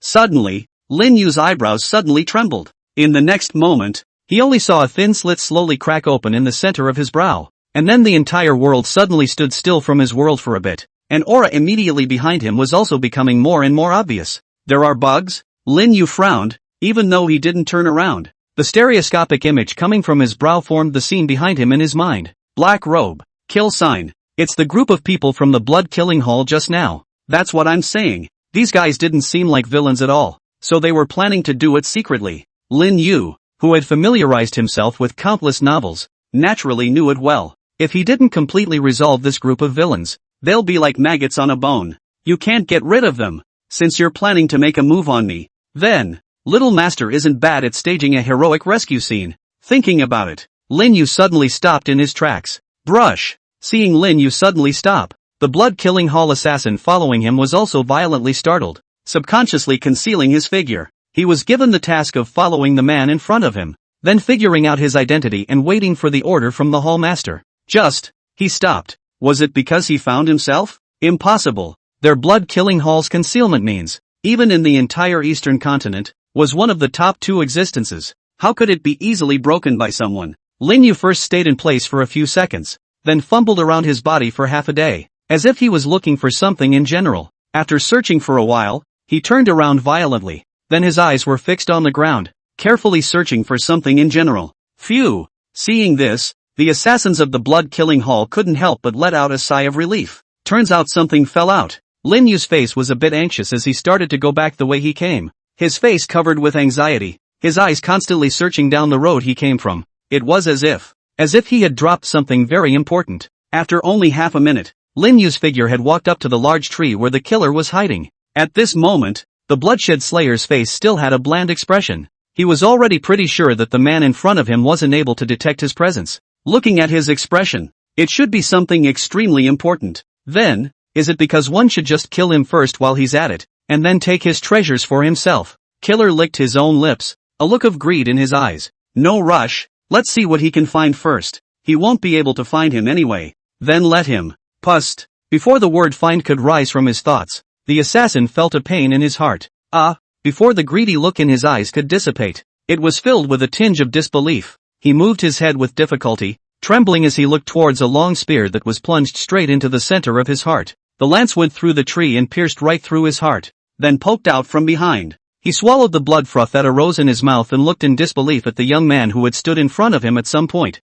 Suddenly, Lin Yu's eyebrows suddenly trembled. In the next moment, he only saw a thin slit slowly crack open in the center of his brow, and then the entire world suddenly stood still from his world for a bit. An aura immediately behind him was also becoming more and more obvious. "There are bugs?" Lin Yu frowned, even though he didn't turn around. The stereoscopic image coming from his brow formed the scene behind him in his mind. Black robe, kill sign. It's the group of people from the blood killing hall just now. That's what I'm saying. These guys didn't seem like villains at all, so they were planning to do it secretly. Lin Yu, who had familiarized himself with countless novels, naturally knew it well. If he didn't completely resolve this group of villains, they'll be like maggots on a bone. You can't get rid of them. Since you're planning to make a move on me, then, Little Master isn't bad at staging a heroic rescue scene. Thinking about it, Lin Yu suddenly stopped in his tracks. Brush. seeing Lin Yu suddenly stop. The blood-killing hall assassin following him was also violently startled, subconsciously concealing his figure. He was given the task of following the man in front of him, then figuring out his identity and waiting for the order from the hall master. He stopped. Was it because he found himself? Impossible. Their blood-killing hall's concealment means, even in the entire eastern continent, was one of the top 2 existences. How could it be easily broken by someone? Lin Yu first stayed in place for a few seconds, then fumbled around his body for half a day, as if he was looking for something in general. After searching for a while, he turned around violently, then his eyes were fixed on the ground, carefully searching for something in general. Phew! Seeing this, the assassins of the blood-killing hall couldn't help but let out a sigh of relief. Turns out something fell out. Lin Yu's face was a bit anxious as he started to go back the way he came, his face covered with anxiety, his eyes constantly searching down the road he came from. It was as if he had dropped something very important. After only half a minute, Lin Yu's figure had walked up to the large tree where the killer was hiding. At this moment, the bloodshed slayer's face still had a bland expression. He was already pretty sure that the man in front of him wasn't able to detect his presence. Looking at his expression, it should be something extremely important. Then, is it because one should just kill him first while he's at it, and then take his treasures for himself? Killer licked his own lips, a look of greed in his eyes. No rush, let's see what he can find first. He won't be able to find him anyway. Then let him. Pust. Before the word find could rise from his thoughts, the assassin felt a pain in his heart. Before the greedy look in his eyes could dissipate, it was filled with a tinge of disbelief. He moved his head with difficulty, trembling as he looked towards a long spear that was plunged straight into the center of his heart. The lance went through the tree and pierced right through his heart, then poked out from behind. He swallowed the blood froth that arose in his mouth and looked in disbelief at the young man who had stood in front of him at some point.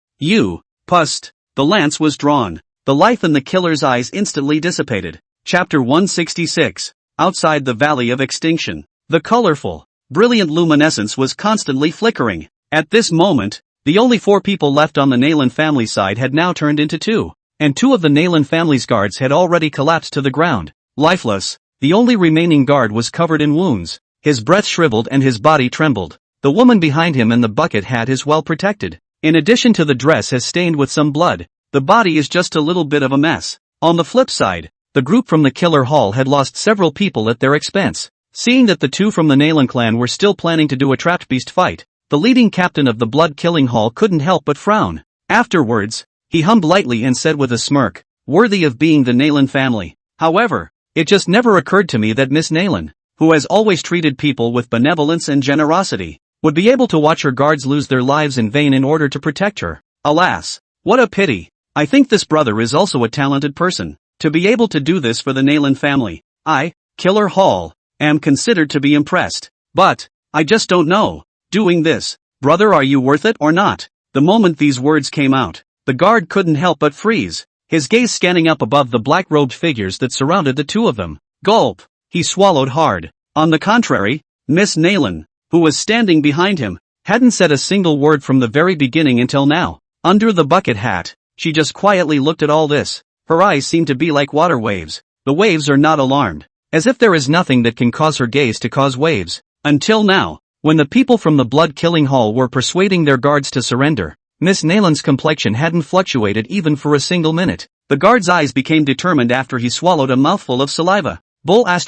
Pust. The lance was drawn. The life in the killer's eyes instantly dissipated. Chapter 166. Outside the Valley of Extinction. The colorful, brilliant luminescence was constantly flickering. At this moment, the only 4 people left on the Nalan family side had now turned into 2, and 2 of the Nalan family's guards had already collapsed to the ground, lifeless. The only remaining guard was covered in wounds. His breath shriveled and his body trembled. The woman behind him in the bucket hat is well protected. In addition to the dress has stained with some blood, the body is just a little bit of a mess. On the flip side, the group from the killer hall had lost several people at their expense. Seeing that the 2 from the Nalan clan were still planning to do a trapped beast fight, the leading captain of the blood-killing hall couldn't help but frown. Afterwards, he hummed lightly and said with a smirk, worthy of being the Nalan family. However, it just never occurred to me that Miss Nalan, who has always treated people with benevolence and generosity, would be able to watch her guards lose their lives in vain in order to protect her. Alas, what a pity. I think this brother is also a talented person, to be able to do this for the Nalan family. I, Killer Hall, am considered to be impressed. But, I just don't know. Doing this, brother, are you worth it or not? The moment these words came out, the guard couldn't help but freeze, his gaze scanning up above the black-robed figures that surrounded the 2 of them. Gulp. He swallowed hard. On the contrary, Miss Nalan, who was standing behind him, hadn't said a single word from the very beginning until now. Under the bucket hat, she just quietly looked at all this. Her eyes seemed to be like water waves. The waves are not alarmed, as if there is nothing that can cause her gaze to cause waves. Until now, when the people from the blood-killing hall were persuading their guards to surrender, Miss Nalan's complexion hadn't fluctuated even for a single minute. The guard's eyes became determined after he swallowed a mouthful of saliva. Bull ********.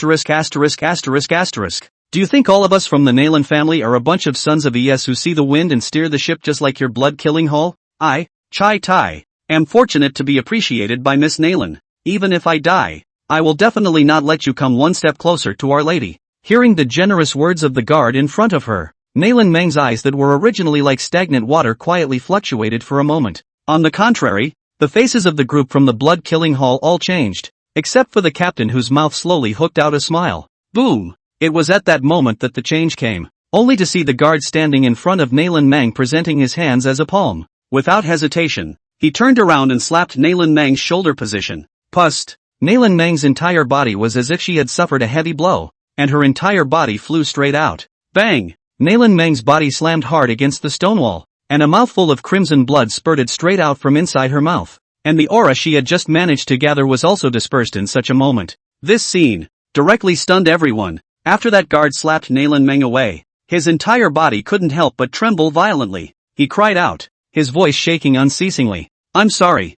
Do you think all of us from the Nalan family are a bunch of sons of Es who see the wind and steer the ship just like your blood-killing hall? I, Chai Tai, am fortunate to be appreciated by Miss Nalan. Even if I die, I will definitely not let you come one step closer to Our Lady. Hearing the generous words of the guard in front of her, Nalan Meng's eyes that were originally like stagnant water quietly fluctuated for a moment. On the contrary, the faces of the group from the blood-killing hall all changed, except for the captain whose mouth slowly hooked out a smile. Boom! It was at that moment that the change came, only to see the guard standing in front of Nalan Meng presenting his hands as a palm. Without hesitation, he turned around and slapped Nalan Meng's shoulder position. Pust! Nalan Meng's entire body was as if she had suffered a heavy blow, and her entire body flew straight out. Bang! Nalan Meng's body slammed hard against the stone wall, and a mouthful of crimson blood spurted straight out from inside her mouth, and the aura she had just managed to gather was also dispersed in such a moment. This scene directly stunned everyone. After that guard slapped Nalan Meng away, his entire body couldn't help but tremble violently. He cried out, his voice shaking unceasingly. I'm sorry.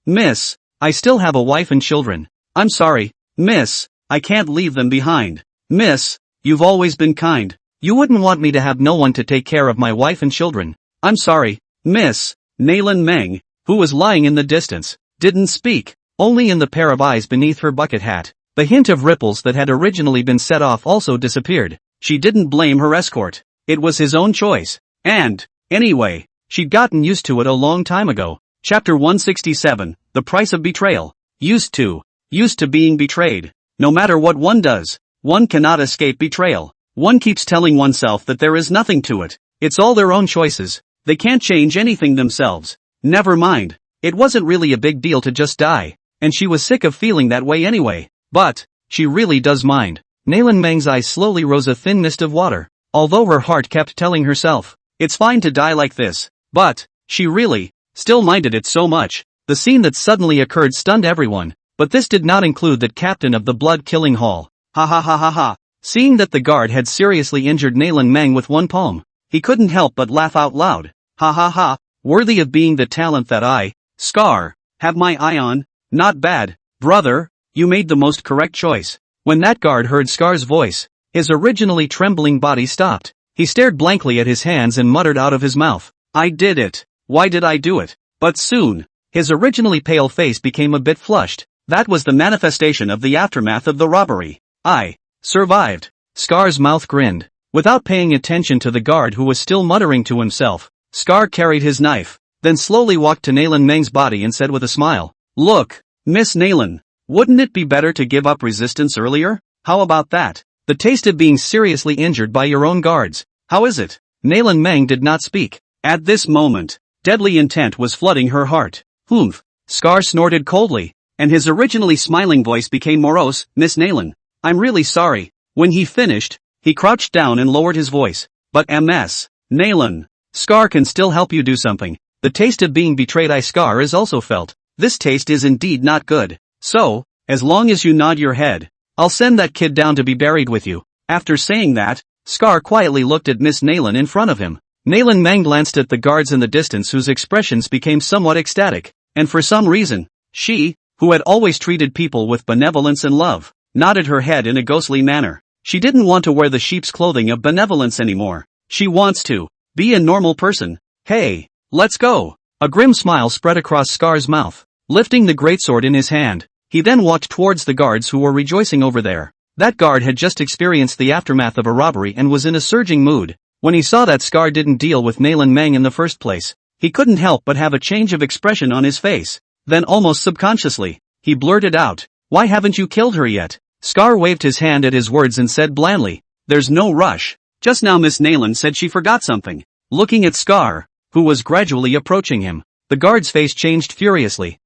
Miss, I still have a wife and children. I'm sorry, miss, I can't leave them behind. Miss, you've always been kind. You wouldn't want me to have no one to take care of my wife and children. I'm sorry, miss. Nailin Meng, who was lying in the distance, didn't speak, only in the pair of eyes beneath her bucket hat. The hint of ripples that had originally been set off also disappeared. She didn't blame her escort. It was his own choice. And, anyway, she'd gotten used to it a long time ago. Chapter 167, The Price of Betrayal. Used to being betrayed. No matter what one does, one cannot escape betrayal. One keeps telling oneself that there is nothing to it. It's all their own choices. They can't change anything themselves. Never mind. It wasn't really a big deal to just die. And she was sick of feeling that way anyway. But, she really does mind. Nailin Meng's eyes slowly rose a thin mist of water. Although her heart kept telling herself, it's fine to die like this. But, she really, still minded it so much. The scene that suddenly occurred stunned everyone. But this did not include that captain of the blood-killing hall. Ha ha ha ha ha. Seeing that the guard had seriously injured Nailin Meng with one palm, he couldn't help but laugh out loud. Ha ha ha, worthy of being the talent that I, Scar, have my eye on. Not bad, brother, you made the most correct choice. When that guard heard Scar's voice, his originally trembling body stopped. He stared blankly at his hands and muttered out of his mouth, I did it. Why did I do it? But soon, his originally pale face became a bit flushed. That was the manifestation of the aftermath of the robbery. I survived. Scar's mouth grinned. Without paying attention to the guard who was still muttering to himself, Scar carried his knife, then slowly walked to Nailin Meng's body and said with a smile, Look, Miss Nailin, wouldn't it be better to give up resistance earlier? How about that? The taste of being seriously injured by your own guards. How is it? Nailin Meng did not speak. At this moment, deadly intent was flooding her heart. Humph. Scar snorted coldly, and his originally smiling voice became morose. Miss Nailin, I'm really sorry. When he finished, he crouched down and lowered his voice. But Ms. Nailin, Scar can still help you do something. The taste of being betrayed I Scar is also felt. This taste is indeed not good. So, as long as you nod your head, I'll send that kid down to be buried with you. After saying that, Scar quietly looked at Miss Nailin in front of him. Nailin Meng glanced at the guards in the distance whose expressions became somewhat ecstatic, and for some reason, she, who had always treated people with benevolence and love, nodded her head in a ghostly manner. She didn't want to wear the sheep's clothing of benevolence anymore. She wants to be a normal person. Hey, let's go. A grim smile spread across Scar's mouth. Lifting the greatsword in his hand, he then walked towards the guards who were rejoicing over there. That guard had just experienced the aftermath of a robbery and was in a surging mood. When he saw that Scar didn't deal with Nailin Meng in the first place, he couldn't help but have a change of expression on his face. Then almost subconsciously, he blurted out, Why haven't you killed her yet? Scar waved his hand at his words and said blandly, There's no rush. Just now Miss Nailin said she forgot something. Looking at Scar, who was gradually approaching him, the guard's face changed furiously.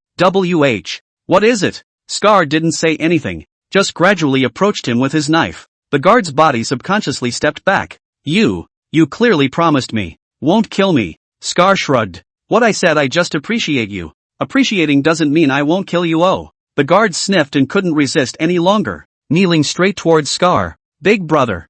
What is it? Scar didn't say anything, just gradually approached him with his knife. The guard's body subconsciously stepped back. You clearly promised me, won't kill me. Scar shrugged. What I said, I just appreciate you. Appreciating doesn't mean I won't kill you. Oh. The guard sniffed and couldn't resist any longer. Kneeling straight towards Scar. Big brother,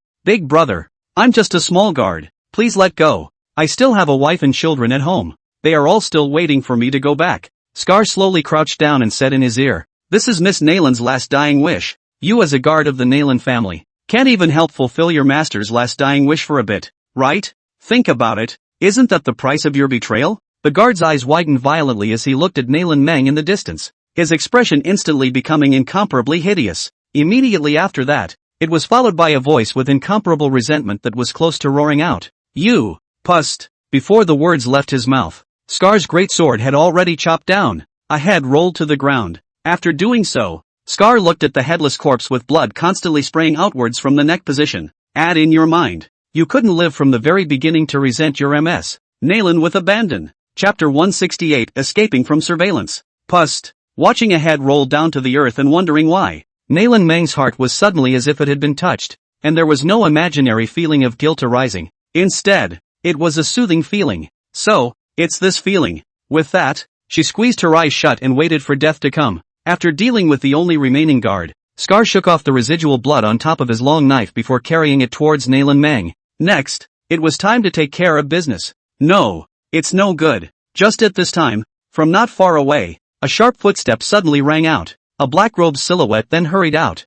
I'm just a small guard. Please let go. I still have a wife and children at home. They are all still waiting for me to go back. Scar slowly crouched down and said in his ear, This is Miss Nailin's last dying wish. You as a guard of the Nailin family, can't even help fulfill your master's last dying wish for a bit, right? Think about it. Isn't that the price of your betrayal? The guard's eyes widened violently as he looked at Nailin Meng in the distance, his expression instantly becoming incomparably hideous. Immediately after that, it was followed by a voice with incomparable resentment that was close to roaring out. You, pust. Before the words left his mouth, Scar's great sword had already chopped down. A head rolled to the ground. After doing so, Scar looked at the headless corpse with blood constantly spraying outwards from the neck position. Add in your mind. You couldn't live from the very beginning to resent your Ms. Nailin with abandon. Chapter 168, Escaping from Surveillance. Pust. Watching a head roll down to the earth and wondering why. Nailin Meng's heart was suddenly as if it had been touched, and there was no imaginary feeling of guilt arising. Instead, it was a soothing feeling. So, it's this feeling. With that, she squeezed her eyes shut and waited for death to come. After dealing with the only remaining guard, Scar shook off the residual blood on top of his long knife before carrying it towards Nailin Meng. Next, it was time to take care of business. No, it's no good. Just at this time, from not far away, A sharp footstep suddenly rang out. A black-robed silhouette then hurried out.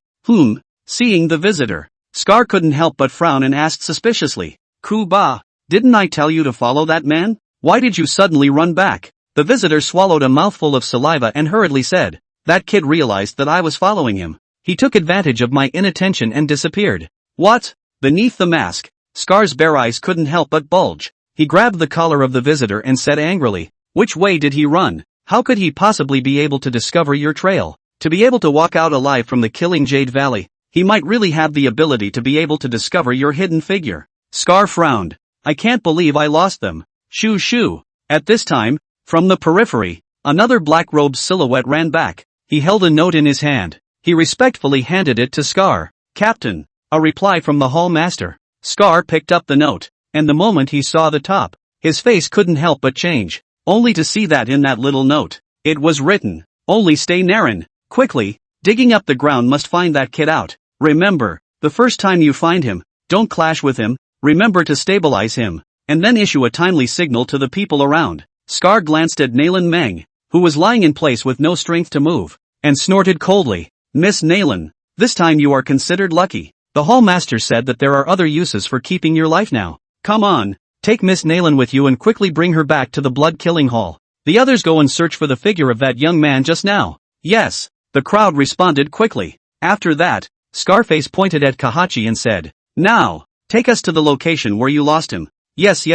Seeing the visitor, Scar couldn't help but frown and asked suspiciously, "Kuba, didn't I tell you to follow that man? Why did you suddenly run back?" The visitor swallowed a mouthful of saliva and hurriedly said, "That kid realized that I was following him. He took advantage of my inattention and disappeared." What? Beneath the mask, Scar's bare eyes couldn't help but bulge. He grabbed the collar of the visitor and said angrily, "Which way did he run? How could he possibly be able to discover your trail? To be able to walk out alive from the killing Jade Valley, he might really have the ability to be able to discover your hidden figure." Scar frowned. "I can't believe I lost them. Shoo shoo." At this time, from the periphery, another black-robed silhouette ran back. He held a note in his hand. He respectfully handed it to Scar. "Captain." A reply from the hall master. Scar picked up the note, and the moment he saw the top, his face couldn't help but change, only to see that in that little note, it was written, "Only stay Naren. Quickly, digging up the ground must find that kid out. Remember, the first time you find him, don't clash with him, remember to stabilize him, and then issue a timely signal to the people around." Scar glanced at Naylan Meng, who was lying in place with no strength to move, and snorted coldly, "Miss Naylan, this time you are considered lucky. The hall master said that there are other uses for keeping your life now. Come on, take Miss Naylan with you and quickly bring her back to the blood-killing hall. The others go and search for the figure of that young man just now." "Yes," the crowd responded quickly. After that, Scarface pointed at Kahachi and said, "Now, take us to the location where you lost him." Yes.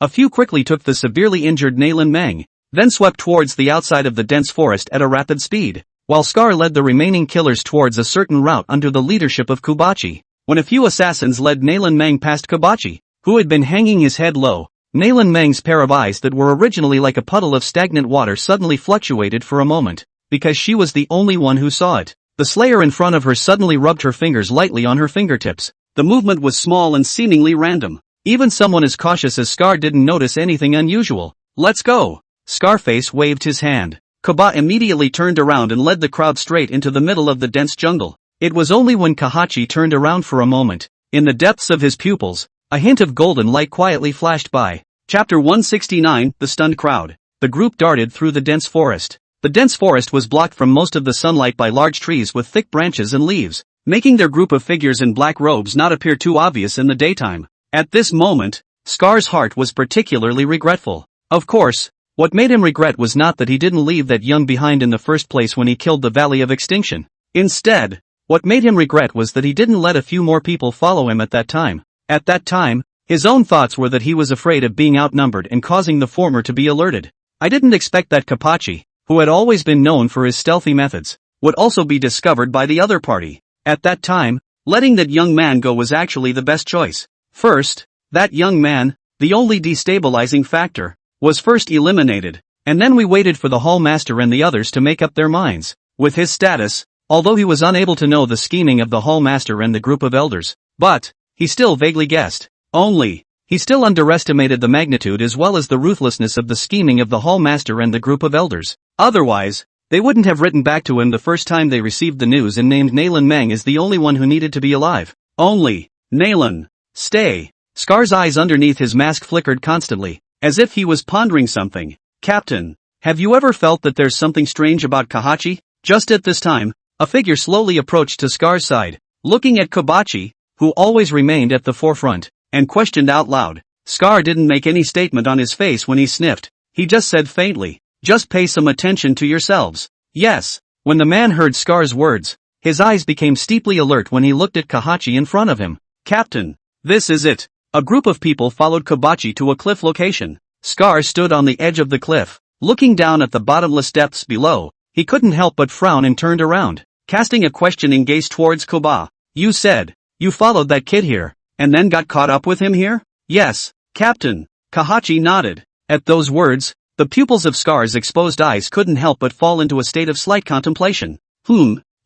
A few quickly took the severely injured Naylan Meng, then swept towards the outside of the dense forest at a rapid speed, while Scar led the remaining killers towards a certain route under the leadership of Kubachi. When a few assassins led Naylan Meng past Kubachi, who had been hanging his head low, Naylan Meng's pair of eyes that were originally like a puddle of stagnant water suddenly fluctuated for a moment, because she was the only one who saw it. The slayer in front of her suddenly rubbed her fingers lightly on her fingertips. The movement was small and seemingly random. Even someone as cautious as Scar didn't notice anything unusual. "Let's go." Scarface waved his hand. Kaba immediately turned around and led the crowd straight into the middle of the dense jungle. It was only when Kahachi turned around for a moment, in the depths of his pupils, a hint of golden light quietly flashed by. Chapter 169, The Stunned Crowd. The group darted through the dense forest. The dense forest was blocked from most of the sunlight by large trees with thick branches and leaves, making their group of figures in black robes not appear too obvious in the daytime. At this moment, Scar's heart was particularly regretful. Of course, what made him regret was not that he didn't leave that young behind in the first place when he killed the Valley of Extinction. Instead, what made him regret was that he didn't let a few more people follow him at that time. At that time, his own thoughts were that he was afraid of being outnumbered and causing the former to be alerted. I didn't expect that Kapachi, who had always been known for his stealthy methods, would also be discovered by the other party. At that time, letting that young man go was actually the best choice. First, that young man, the only destabilizing factor, was first eliminated, and then we waited for the hall master and the others to make up their minds. With his status, although he was unable to know the scheming of the hall master and the group of elders, but he still vaguely guessed. Only, he still underestimated the magnitude as well as the ruthlessness of the scheming of the hall master and the group of elders. Otherwise, they wouldn't have written back to him the first time they received the news and named Naylan Meng as the only one who needed to be alive. Only, Naylan, stay. Scar's eyes underneath his mask flickered constantly, as if he was pondering something. "Captain, have you ever felt that there's something strange about Kahachi?" Just at this time, a figure slowly approached to Scar's side, looking at Kobachi, who always remained at the forefront, and questioned out loud. Scar didn't make any statement on his face when he sniffed. He just said faintly, "Just pay some attention to yourselves." Yes. When the man heard Scar's words, his eyes became steeply alert when he looked at Kahachi in front of him. "Captain, this is it." A group of people followed Kobachi to a cliff location. Scar stood on the edge of the cliff, looking down at the bottomless depths below. He couldn't help but frown and turned around, casting a questioning gaze towards Koba. "You said, you followed that kid here, and then got caught up with him here?" "Yes, Captain." Kahachi nodded. At those words, the pupils of Scar's exposed eyes couldn't help but fall into a state of slight contemplation.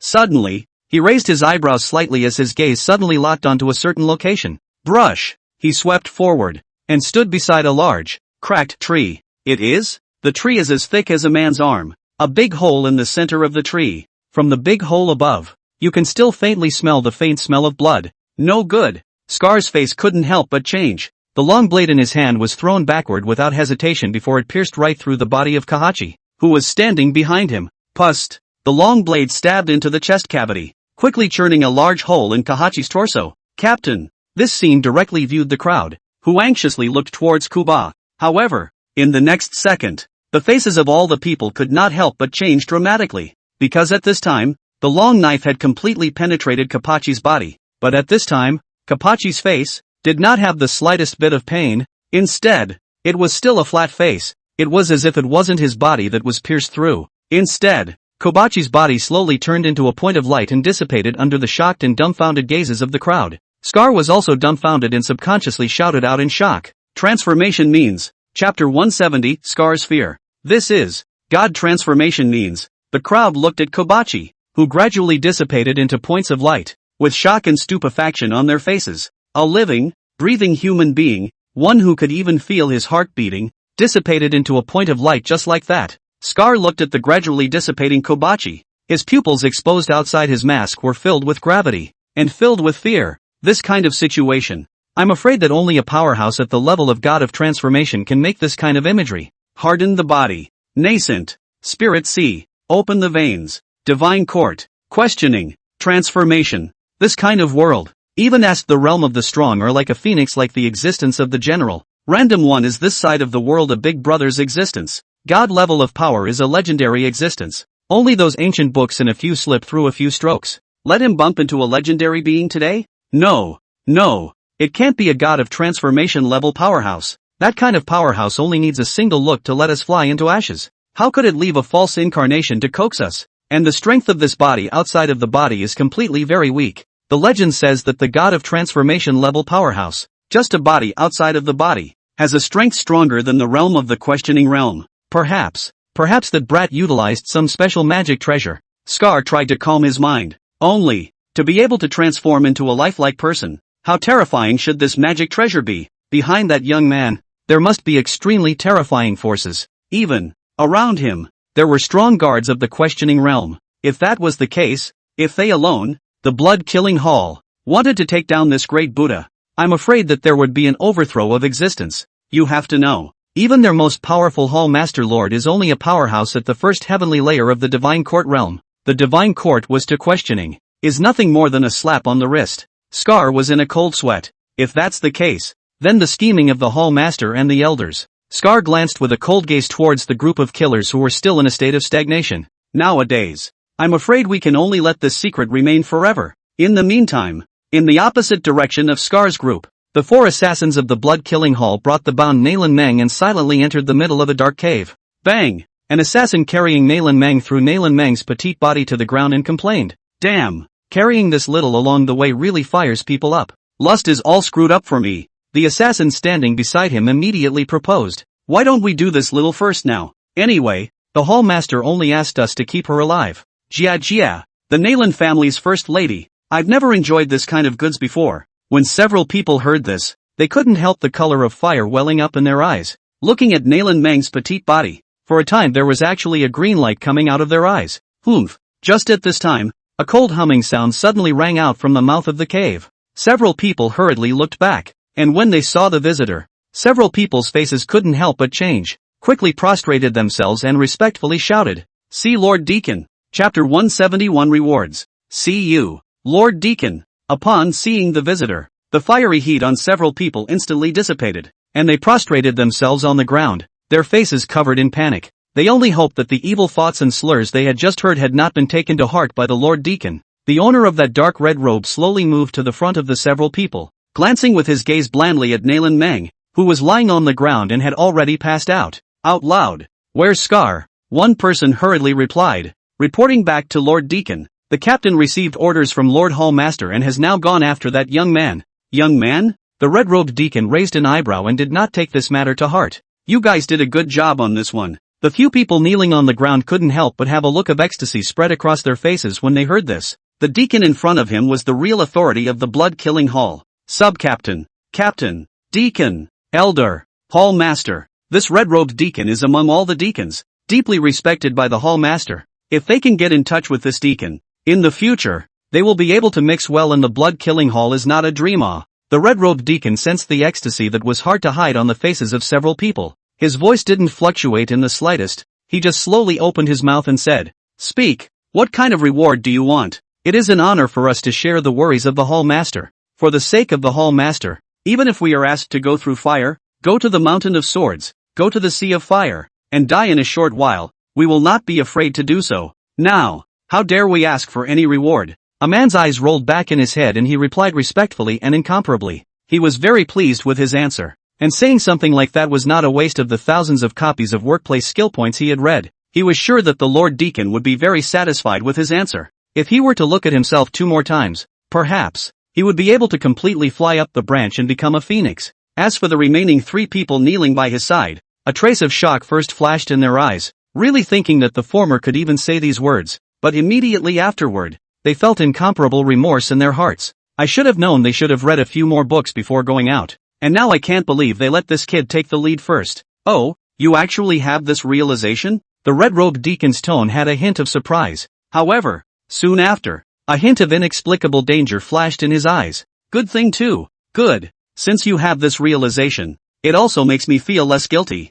Suddenly, he raised his eyebrows slightly as his gaze suddenly locked onto a certain location. Brush. He swept forward, and stood beside a large, cracked tree. It is? The tree is as thick as a man's arm. A big hole in the center of the tree. From the big hole above, you can still faintly smell the faint smell of blood. No good. Scar's face couldn't help but change. The long blade in his hand was thrown backward without hesitation before it pierced right through the body of Kahachi. who was standing behind him. Pust! The long blade stabbed into the chest cavity, quickly churning a large hole in Kahachi's torso. Captain! This scene directly viewed the crowd, who anxiously looked towards Kuba. However, in the next second, the faces of all the people could not help but change dramatically, because at this time, the long knife had completely penetrated Kapachi's body. But at this time, Kapachi's face did not have the slightest bit of pain. Instead, it was still a flat face. It was as if it wasn't his body that was pierced through. Instead, Kobachi's body slowly turned into a point of light and dissipated under the shocked and dumbfounded gazes of the crowd. Scar was also dumbfounded and subconsciously shouted out in shock. Transformation means, Chapter 170, Scar's Fear. This is, God transformation means. The crowd looked at Kobachi, who gradually dissipated into points of light, with shock and stupefaction on their faces. A living, breathing human being, one who could even feel his heart beating, dissipated into a point of light just like that. Scar looked at the gradually dissipating Kobachi. His pupils exposed outside his mask were filled with gravity, and filled with fear. This kind of situation. I'm afraid that only a powerhouse at the level of God of Transformation can make this kind of imagery. Harden the body. Nascent. Spirit see. Open the veins. Divine court. Questioning. Transformation. This kind of world. Even asked the realm of the strong or like a phoenix like the existence of the general. Random one is this side of the world a big brother's existence. God level of power is a legendary existence. Only those ancient books and a few slip through a few strokes. Let him bump into a legendary being today? No. No. It can't be a God of Transformation level powerhouse. That kind of powerhouse only needs a single look to let us fly into ashes. How could it leave a false incarnation to coax us? And the strength of this body outside of the body is completely very weak. The legend says that the God of Transformation level powerhouse, just a body outside of the body, has a strength stronger than the realm of the questioning realm. Perhaps that brat utilized some special magic treasure. Scar tried to calm his mind. Only, to be able to transform into a lifelike person. How terrifying should this magic treasure be? Behind that young man, there must be extremely terrifying forces. Even, around him, there were strong guards of the questioning realm. If that was the case, if they alone, the blood-killing hall, wanted to take down this great Buddha, I'm afraid that there would be an overthrow of existence. You have to know. Even their most powerful Hall Master Lord is only a powerhouse at the first heavenly layer of the Divine Court realm. The Divine Court was to questioning, is nothing more than a slap on the wrist. Scar was in a cold sweat. If that's the case, then the scheming of the Hall Master and the elders. Scar glanced with a cold gaze towards the group of killers who were still in a state of stagnation. Nowadays, I'm afraid we can only let this secret remain forever. In the meantime, in the opposite direction of Scar's group, the four assassins of the blood-killing hall brought the bound Nalan Meng and silently entered the middle of a dark cave. Bang! An assassin carrying Nalan Meng threw Nalan Meng's petite body to the ground and complained. Damn! Carrying this little along the way really fires people up. Lust is all screwed up for me. The assassin standing beside him immediately proposed. Why don't we do this little first now? Anyway, the hall master only asked us to keep her alive. Jia, the Nalan family's first lady. I've never enjoyed this kind of goods before. When several people heard this, they couldn't help the color of fire welling up in their eyes. Looking at Nalan Meng's petite body, for a time there was actually a green light coming out of their eyes. Oomph! Just at this time, a cold humming sound suddenly rang out from the mouth of the cave. Several people hurriedly looked back, and when they saw the visitor, several people's faces couldn't help but change, quickly prostrated themselves and respectfully shouted, "See Lord Deacon." Chapter 171 Rewards. See you, Lord Deacon. Upon seeing the visitor, the fiery heat on several people instantly dissipated, and they prostrated themselves on the ground, their faces covered in panic. They only hoped that the evil thoughts and slurs they had just heard had not been taken to heart by the Lord Deacon. The owner of that dark red robe slowly moved to the front of the several people, glancing with his gaze blandly at Nalan Meng, who was lying on the ground and had already passed out. Out loud, "Where's Scar?" one person hurriedly replied, reporting back to Lord Deacon. The captain received orders from Lord Hall Master and has now gone after that young man. Young man? The red-robed deacon raised an eyebrow and did not take this matter to heart. You guys did a good job on this one. The few people kneeling on the ground couldn't help but have a look of ecstasy spread across their faces when they heard this. The deacon in front of him was the real authority of the blood-killing hall. Sub-captain, captain, deacon, elder, hall master. This red-robed deacon is among all the deacons, deeply respected by the hall master. If they can get in touch with this deacon, in the future, they will be able to mix well, and the blood-killing hall is not a dream. The red-robed deacon sensed the ecstasy that was hard to hide on the faces of several people. His voice didn't fluctuate in the slightest. he just slowly opened his mouth and said, "Speak, what kind of reward do you want? It is an honor for us to share the worries of the Hall Master. For the sake of the Hall Master, even if we are asked to go through fire, go to the Mountain of Swords, go to the Sea of Fire, and die in a short while, we will not be afraid to do so. Now, how dare we ask for any reward?" A man's eyes rolled back in his head and he replied respectfully and incomparably. He was very pleased with his answer. And saying something like that was not a waste of the thousands of copies of workplace skill points he had read. He was sure that the Lord Deacon would be very satisfied with his answer. If he were to look at himself 2 more times, perhaps, he would be able to completely fly up the branch and become a phoenix. As for the remaining 3 people kneeling by his side, a trace of shock first flashed in their eyes, really thinking that the former could even say these words, but immediately afterward, they felt incomparable remorse in their hearts. I should have known they should have read a few more books before going out, and now I can't believe they let this kid take the lead first. Oh, you actually have this realization? The red-robed deacon's tone had a hint of surprise. However, soon after, a hint of inexplicable danger flashed in his eyes. Good thing too. Good. Since you have this realization, it also makes me feel less guilty.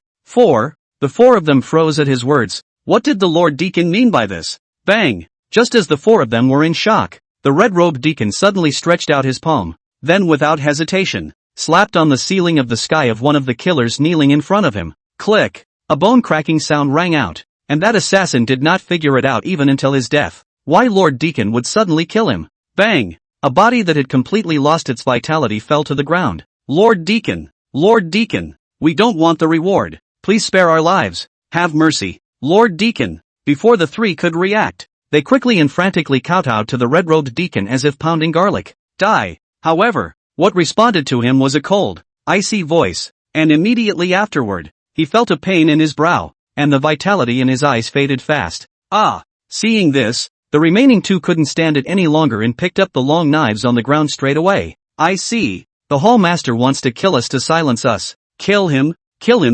The 4 of them froze at his words. What did the Lord Deacon mean by this? Bang! Just as the 4 of them were in shock, the red-robed deacon suddenly stretched out his palm, then without hesitation, slapped on the ceiling of the sky of one of the killers kneeling in front of him. Click! A bone-cracking sound rang out, and that assassin did not figure it out even until his death. Why Lord Deacon would suddenly kill him. Bang! A body that had completely lost its vitality fell to the ground. Lord Deacon! Lord Deacon! We don't want the reward. Please spare our lives. Have mercy. Lord Deacon! Before the 3 could react, they quickly and frantically kowtowed to the red-robed deacon as if pounding garlic. Die! However, what responded to him was a cold, icy voice, and immediately afterward, he felt a pain in his brow, and the vitality in his eyes faded fast. Ah! Seeing this, the remaining 2 couldn't stand it any longer and picked up the long knives on the ground straight away. I see. The Hall Master wants to kill us to silence us. Kill him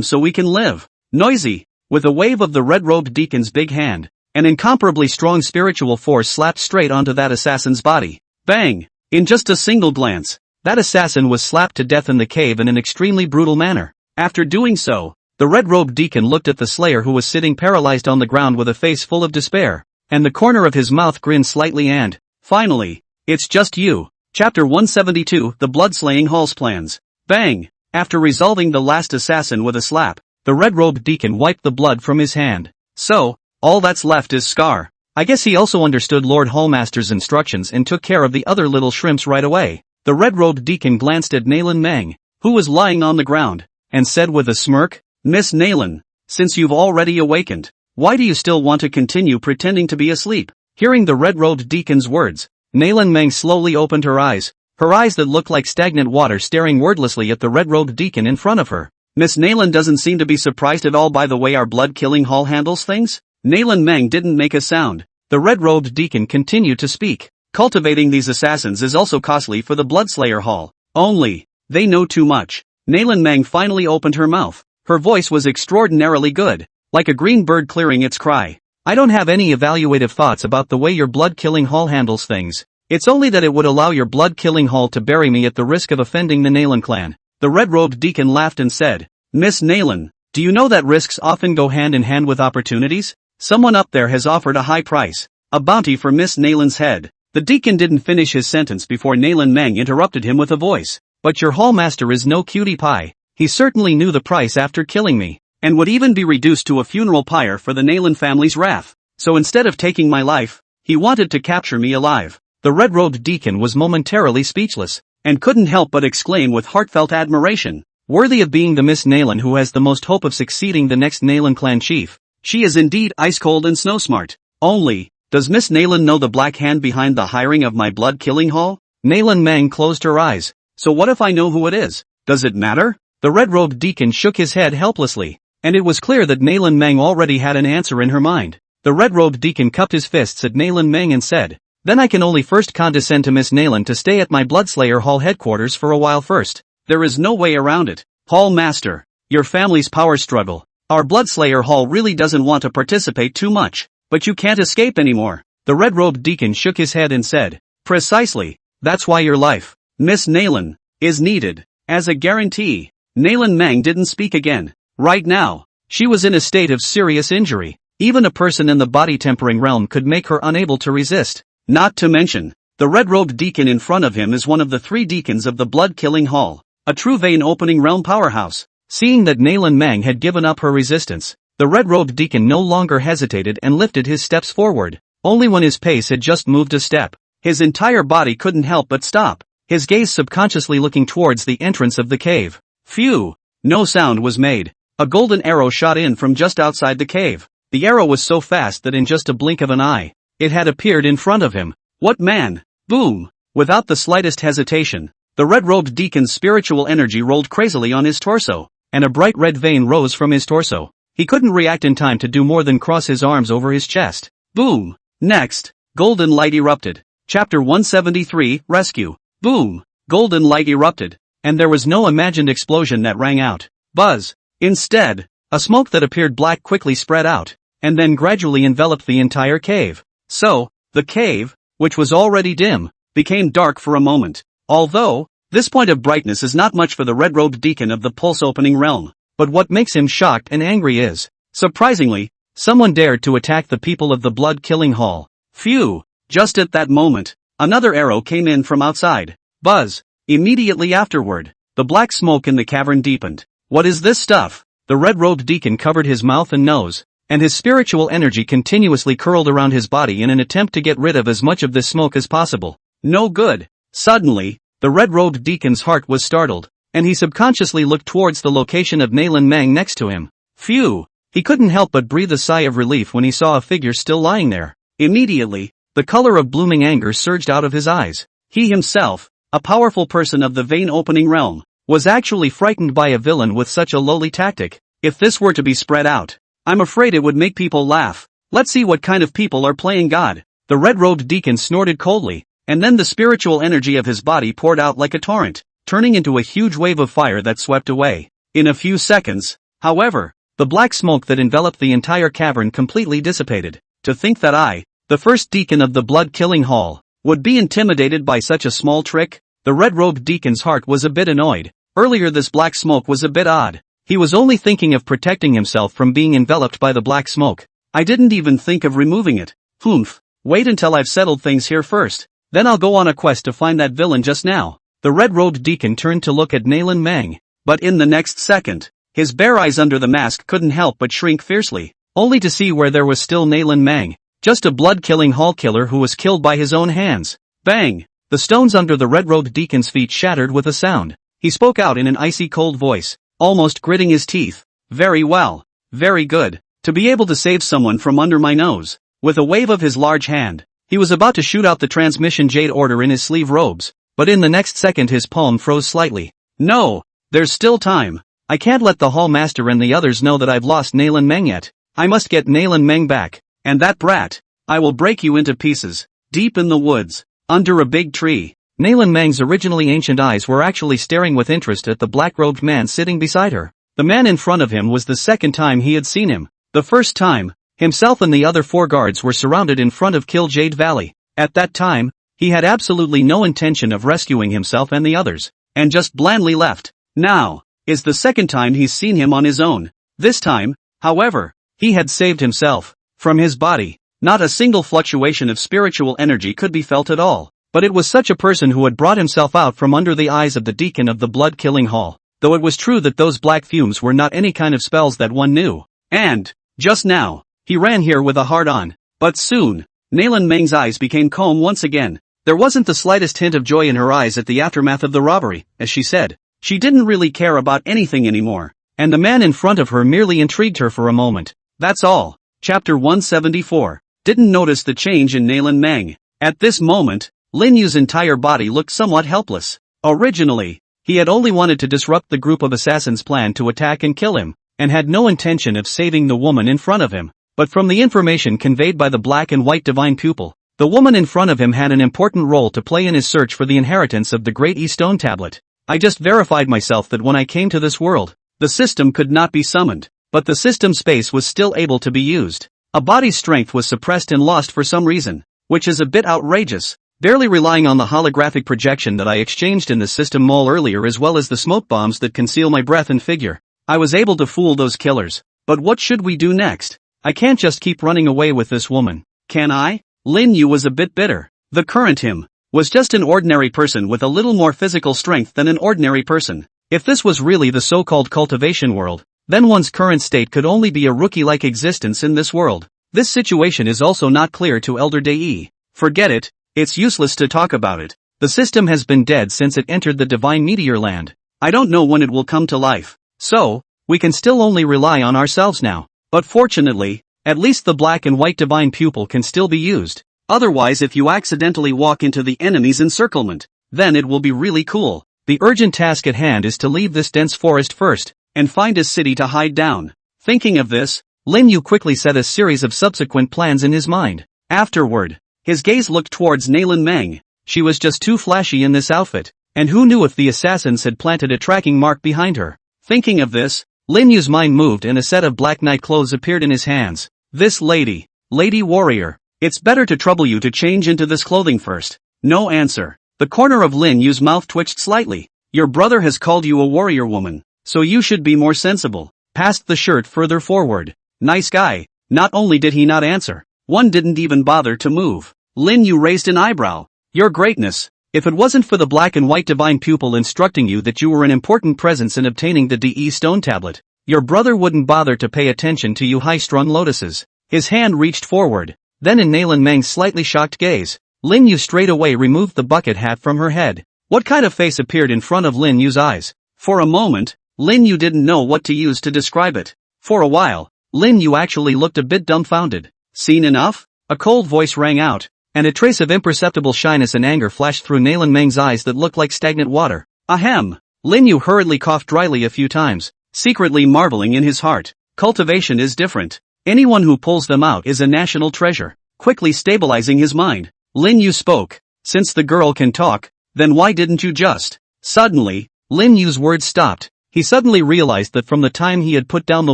so we can live. Noisy! With a wave of the red-robed deacon's big hand, an incomparably strong spiritual force slapped straight onto that assassin's body. Bang! In just a single glance, that assassin was slapped to death in the cave in an extremely brutal manner. After doing so, the red-robed deacon looked at the slayer who was sitting paralyzed on the ground with a face full of despair, and the corner of his mouth grinned slightly and, finally, it's just you. Chapter 172, The Blood-Slaying Hall's Plans. Bang! After resolving the last assassin with a slap, the red-robed deacon wiped the blood from his hand. So, all that's left is Scar. I guess he also understood Lord Hallmaster's instructions and took care of the other little shrimps right away. The red-robed deacon glanced at Nayland Meng, who was lying on the ground, and said with a smirk, "Miss Nayland, since you've already awakened, why do you still want to continue pretending to be asleep?" Hearing the red-robed deacon's words, Nayland Meng slowly opened her eyes that looked like stagnant water staring wordlessly at the red-robed deacon in front of her. Miss Nayland doesn't seem to be surprised at all by the way our blood-killing hall handles things. Nayland Meng didn't make a sound. The red-robed deacon continued to speak. Cultivating these assassins is also costly for the Bloodslayer Hall. Only, they know too much. Nayland Meng finally opened her mouth. Her voice was extraordinarily good, like a green bird clearing its cry. I don't have any evaluative thoughts about the way your blood-killing hall handles things. It's only that it would allow your blood-killing hall to bury me at the risk of offending the Nayland clan. The red-robed deacon laughed and said, "Miss Nayland, do you know that risks often go hand in hand with opportunities? Someone up there has offered a high price, a bounty for Miss Nayland's head." The deacon didn't finish his sentence before Nayland Meng interrupted him with a voice. "But your hallmaster is no cutie pie. He certainly knew the price after killing me, and would even be reduced to a funeral pyre for the Nayland family's wrath. So instead of taking my life, he wanted to capture me alive." The red-robed deacon was momentarily speechless, and couldn't help but exclaim with heartfelt admiration, "Worthy of being the Miss Nayland who has the most hope of succeeding the next Nayland clan chief. She is indeed ice-cold and snow-smart. Only, does Miss Nayland know the black hand behind the hiring of my blood-killing hall?" Nayland Meng closed her eyes. "So what if I know who it is? Does it matter?" The red-robed deacon shook his head helplessly, and it was clear that Nayland Meng already had an answer in her mind. The red-robed deacon cupped his fists at Nayland Meng and said, "Then I can only first condescend to Miss Nayland to stay at my Bloodslayer Hall headquarters for a while first. There is no way around it. Hall Master, your family's power struggle. Our Bloodslayer Hall really doesn't want to participate too much, but you can't escape anymore." The red-robed deacon shook his head and said, "Precisely, that's why your life, Miss Nayland, is needed. As a guarantee." Nayland Meng didn't speak again. Right now, She was in a state of serious injury. Even a person in the body-tempering realm could make her unable to resist. Not to mention, the red-robed deacon in front of him is one of the 3 deacons of the blood-killing hall, a true vein-opening realm powerhouse. Seeing that Nalan Mang had given up her resistance, the red-robed deacon no longer hesitated and lifted his steps forward. Only when his pace had just moved a step, his entire body couldn't help but stop, his gaze subconsciously looking towards the entrance of the cave. Phew! No sound was made. A golden arrow shot in from just outside the cave. The arrow was so fast that in just a blink of an eye, it had appeared in front of him. What man? Boom! Without the slightest hesitation, the red-robed deacon's spiritual energy rolled crazily on his torso, and a bright red vein rose from his torso. He couldn't react in time to do more than cross his arms over his chest. Boom! Next, golden light erupted. Chapter 173, Rescue. Boom! Golden light erupted, and there was no imagined explosion that rang out. Buzz! Instead, a smoke that appeared black quickly spread out, and then gradually enveloped the entire cave. So, the cave, which was already dim, became dark for a moment. Although, this point of brightness is not much for the red-robed deacon of the pulse-opening realm, but what makes him shocked and angry is, surprisingly, someone dared to attack the people of the blood-killing hall. Phew! Just at that moment, another arrow came in from outside. Buzz! Immediately afterward, the black smoke in the cavern deepened. What is this stuff? The red-robed deacon covered his mouth and nose, and his spiritual energy continuously curled around his body in an attempt to get rid of as much of this smoke as possible. No good. Suddenly, the red-robed deacon's heart was startled, and he subconsciously looked towards the location of Nalan Mang next to him. Phew! He couldn't help but breathe a sigh of relief when he saw a figure still lying there. Immediately, the color of blooming anger surged out of his eyes. He himself, a powerful person of the vein-opening realm, was actually frightened by a villain with such a lowly tactic. If this were to be spread out, I'm afraid it would make people laugh. Let's see what kind of people are playing God. The red-robed deacon snorted coldly, and then the spiritual energy of his body poured out like a torrent, turning into a huge wave of fire that swept away. In a few seconds, however, the black smoke that enveloped the entire cavern completely dissipated. To think that I, the first deacon of the blood-killing hall, would be intimidated by such a small trick? The red-robed deacon's heart was a bit annoyed. Earlier this black smoke was a bit odd. He was only thinking of protecting himself from being enveloped by the black smoke. I didn't even think of removing it. Humph. Wait until I've settled things here first. Then I'll go on a quest to find that villain just now. The red-robed deacon turned to look at Nalan Mang. But in the next second, his bare eyes under the mask couldn't help but shrink fiercely, only to see where there was still Nalan Mang, just a blood-killing hall killer who was killed by his own hands. Bang! The stones under the red-robed deacon's feet shattered with a sound. He spoke out in an icy cold voice, almost gritting his teeth. Very well. Very good. To be able to save someone from under my nose. With a wave of his large hand, he was about to shoot out the transmission jade order in his sleeve robes, but in the next second his palm froze slightly. No! There's still time. I can't let the hall master and the others know that I've lost Nalan Meng yet. I must get Nalan Meng back. And that brat, I will break you into pieces. Deep in the woods, under a big tree, Nalan Meng's originally ancient eyes were actually staring with interest at the black-robed man sitting beside her. The man in front of him was the second time he had seen him. The first time, himself and the other 4 guards were surrounded in front of Kill Jade Valley. At that time, he had absolutely no intention of rescuing himself and the others, and just blandly left. Now, is the second time he's seen him on his own. This time, however, he had saved himself. From his body, not a single fluctuation of spiritual energy could be felt at all, but it was such a person who had brought himself out from under the eyes of the deacon of the blood-killing hall, though it was true that those black fumes were not any kind of spells that one knew. And, just now, he ran here with a hard-on. But soon, Nalan Meng's eyes became calm once again. There wasn't the slightest hint of joy in her eyes at the aftermath of the robbery, as she said. She didn't really care about anything anymore, and the man in front of her merely intrigued her for a moment. That's all. Chapter 174. Didn't notice the change in Nalan Meng. At this moment, Lin Yu's entire body looked somewhat helpless. Originally, he had only wanted to disrupt the group of assassins' plan to attack and kill him, and had no intention of saving the woman in front of him. But from the information conveyed by the black and white divine pupil, the woman in front of him had an important role to play in his search for the inheritance of the Great E-Stone Tablet. I just verified myself that when I came to this world, the system could not be summoned, but the system space was still able to be used. A body's strength was suppressed and lost for some reason, which is a bit outrageous. Barely relying on the holographic projection that I exchanged in the system mall earlier as well as the smoke bombs that conceal my breath and figure, I was able to fool those killers. But what should we do next? I can't just keep running away with this woman, can I? Lin Yu was a bit bitter. The current him was just an ordinary person with a little more physical strength than an ordinary person. If this was really the so-called cultivation world, then one's current state could only be a rookie-like existence in this world. This situation is also not clear to Elder Dai. Forget it, it's useless to talk about it. The system has been dead since it entered the divine meteor land. I don't know when it will come to life. So, we can still only rely on ourselves now. But fortunately, at least the black and white divine pupil can still be used. Otherwise, if you accidentally walk into the enemy's encirclement, then it will be really cool. The urgent task at hand is to leave this dense forest first, and find a city to hide down. Thinking of this, Lin Yu quickly set a series of subsequent plans in his mind. Afterward, his gaze looked towards Nailin Meng. She was just too flashy in this outfit, and who knew if the assassins had planted a tracking mark behind her. Thinking of this, Lin Yu's mind moved and a set of black night clothes appeared in his hands. This lady warrior, it's better to trouble you to change into this clothing first. No answer. The corner of Lin Yu's mouth twitched slightly. Your brother has called you a warrior woman, so you should be more sensible. Passed the shirt further forward. Nice guy. Not only did he not answer, one didn't even bother to move. Lin Yu raised an eyebrow. Your greatness. If it wasn't for the black and white divine pupil instructing you that you were an important presence in obtaining the DE stone tablet, your brother wouldn't bother to pay attention to you high-strung lotuses. His hand reached forward. Then in Nailin Meng's slightly shocked gaze, Lin Yu straight away removed the bucket hat from her head. What kind of face appeared in front of Lin Yu's eyes? For a moment, Lin Yu didn't know what to use to describe it. For a while, Lin Yu actually looked a bit dumbfounded. Seen enough? A cold voice rang out, and a trace of imperceptible shyness and anger flashed through Nailin Meng's eyes that looked like stagnant water. Ahem! Lin Yu hurriedly coughed dryly a few times, secretly marveling in his heart. Cultivation is different. Anyone who pulls them out is a national treasure. Quickly stabilizing his mind, Lin Yu spoke. Since the girl can talk, then why didn't you just? Suddenly, Lin Yu's words stopped. He suddenly realized that from the time he had put down the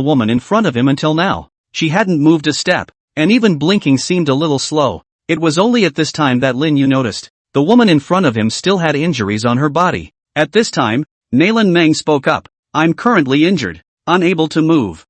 woman in front of him until now, she hadn't moved a step, and even blinking seemed a little slow. It was only at this time that Lin Yu noticed. The woman in front of him still had injuries on her body. At this time, Nailin Meng spoke up. I'm currently injured. Unable to move.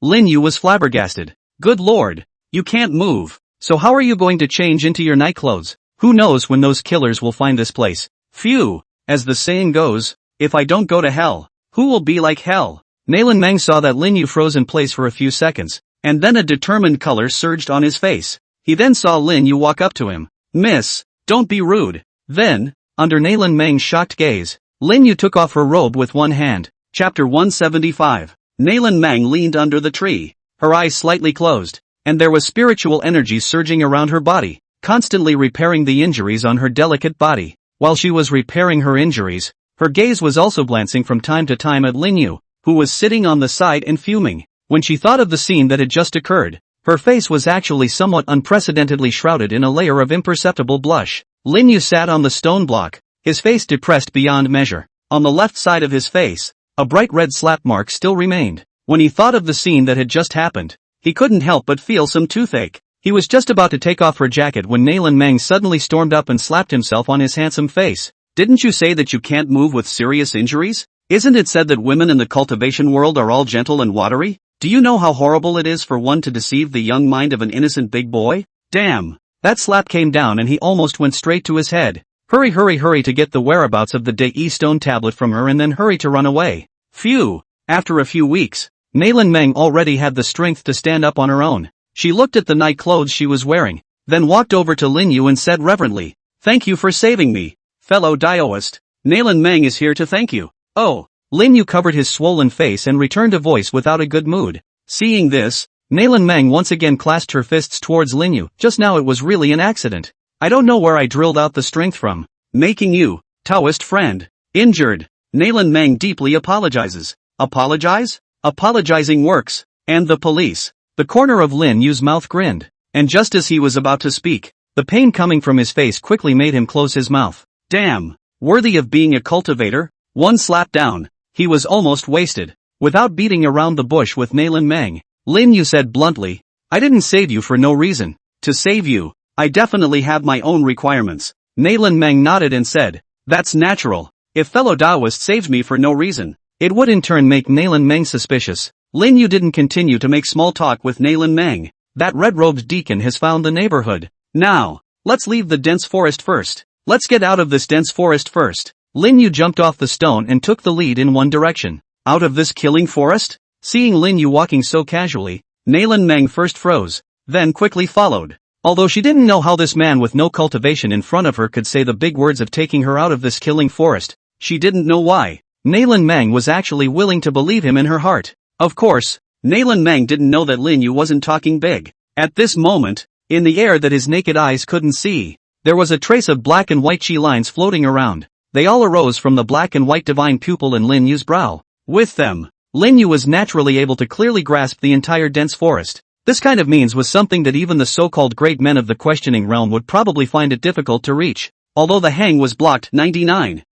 Lin Yu was flabbergasted. Good lord. You can't move. So how are you going to change into your night clothes? Who knows when those killers will find this place? Phew. As the saying goes, if I don't go to hell, who will be like hell? Nailin Meng saw that Lin Yu froze in place for a few seconds, and then a determined color surged on his face. He then saw Lin Yu walk up to him. Miss, don't be rude. Then, under Nailin Meng's shocked gaze, Lin Yu took off her robe with one hand. Chapter 175. Nailin Meng leaned under the tree, her eyes slightly closed, and there was spiritual energy surging around her body, constantly repairing the injuries on her delicate body. While she was repairing her injuries, her gaze was also glancing from time to time at Lin Yu, who was sitting on the side and fuming. When she thought of the scene that had just occurred, her face was actually somewhat unprecedentedly shrouded in a layer of imperceptible blush. Lin Yu sat on the stone block, his face depressed beyond measure. On the left side of his face, a bright red slap mark still remained. When he thought of the scene that had just happened, he couldn't help but feel some toothache. He was just about to take off her jacket when Nailin Meng suddenly stormed up and slapped himself on his handsome face. Didn't you say that you can't move with serious injuries? Isn't it said that women in the cultivation world are all gentle and watery? Do you know how horrible it is for one to deceive the young mind of an innocent big boy? Damn! That slap came down and he almost went straight to his head. Hurry to get the whereabouts of the DE stone tablet from her and then hurry to run away. Phew! After a few weeks, Nailin Meng already had the strength to stand up on her own. She looked at the night clothes she was wearing, then walked over to Lin Yu and said reverently, "Thank you for saving me, fellow Daoist. Nailin Meng is here to thank you." Oh! Lin Yu covered his swollen face and returned a voice without a good mood. Seeing this, Nailin Meng once again clasped her fists towards Lin Yu. Just now it was really an accident. I don't know where I drilled out the strength from. Making you, Taoist friend, injured. Nailin Meng deeply apologizes. Apologize? Apologizing works. And the police. The corner of Lin Yu's mouth grinned. And just as he was about to speak, the pain coming from his face quickly made him close his mouth. Damn. Worthy of being a cultivator? One slap down. He was almost wasted. Without beating around the bush with Nailin Meng, Lin Yu said bluntly, I didn't save you for no reason. To save you, I definitely have my own requirements. Nailin Meng nodded and said, that's natural. If fellow Taoist saves me for no reason, it would in turn make Nailin Meng suspicious. Lin Yu didn't continue to make small talk with Nalan Meng. That red-robed deacon has found the neighborhood. Now, let's leave the dense forest first. Let's get out of this dense forest first. Lin Yu jumped off the stone and took the lead in one direction. Out of this killing forest? Seeing Lin Yu walking so casually, Nalan Meng first froze, then quickly followed. Although she didn't know how this man with no cultivation in front of her could say the big words of taking her out of this killing forest, she didn't know why. Nalan Meng was actually willing to believe him in her heart. Of course, Nalan Meng didn't know that Lin Yu wasn't talking big. At this moment, in the air that his naked eyes couldn't see, there was a trace of black and white chi lines floating around. They all arose from the black and white divine pupil in Lin Yu's brow. With them, Lin Yu was naturally able to clearly grasp the entire dense forest. This kind of means was something that even the so-called great men of the questioning realm would probably find it difficult to reach. Although the hang was blocked 99%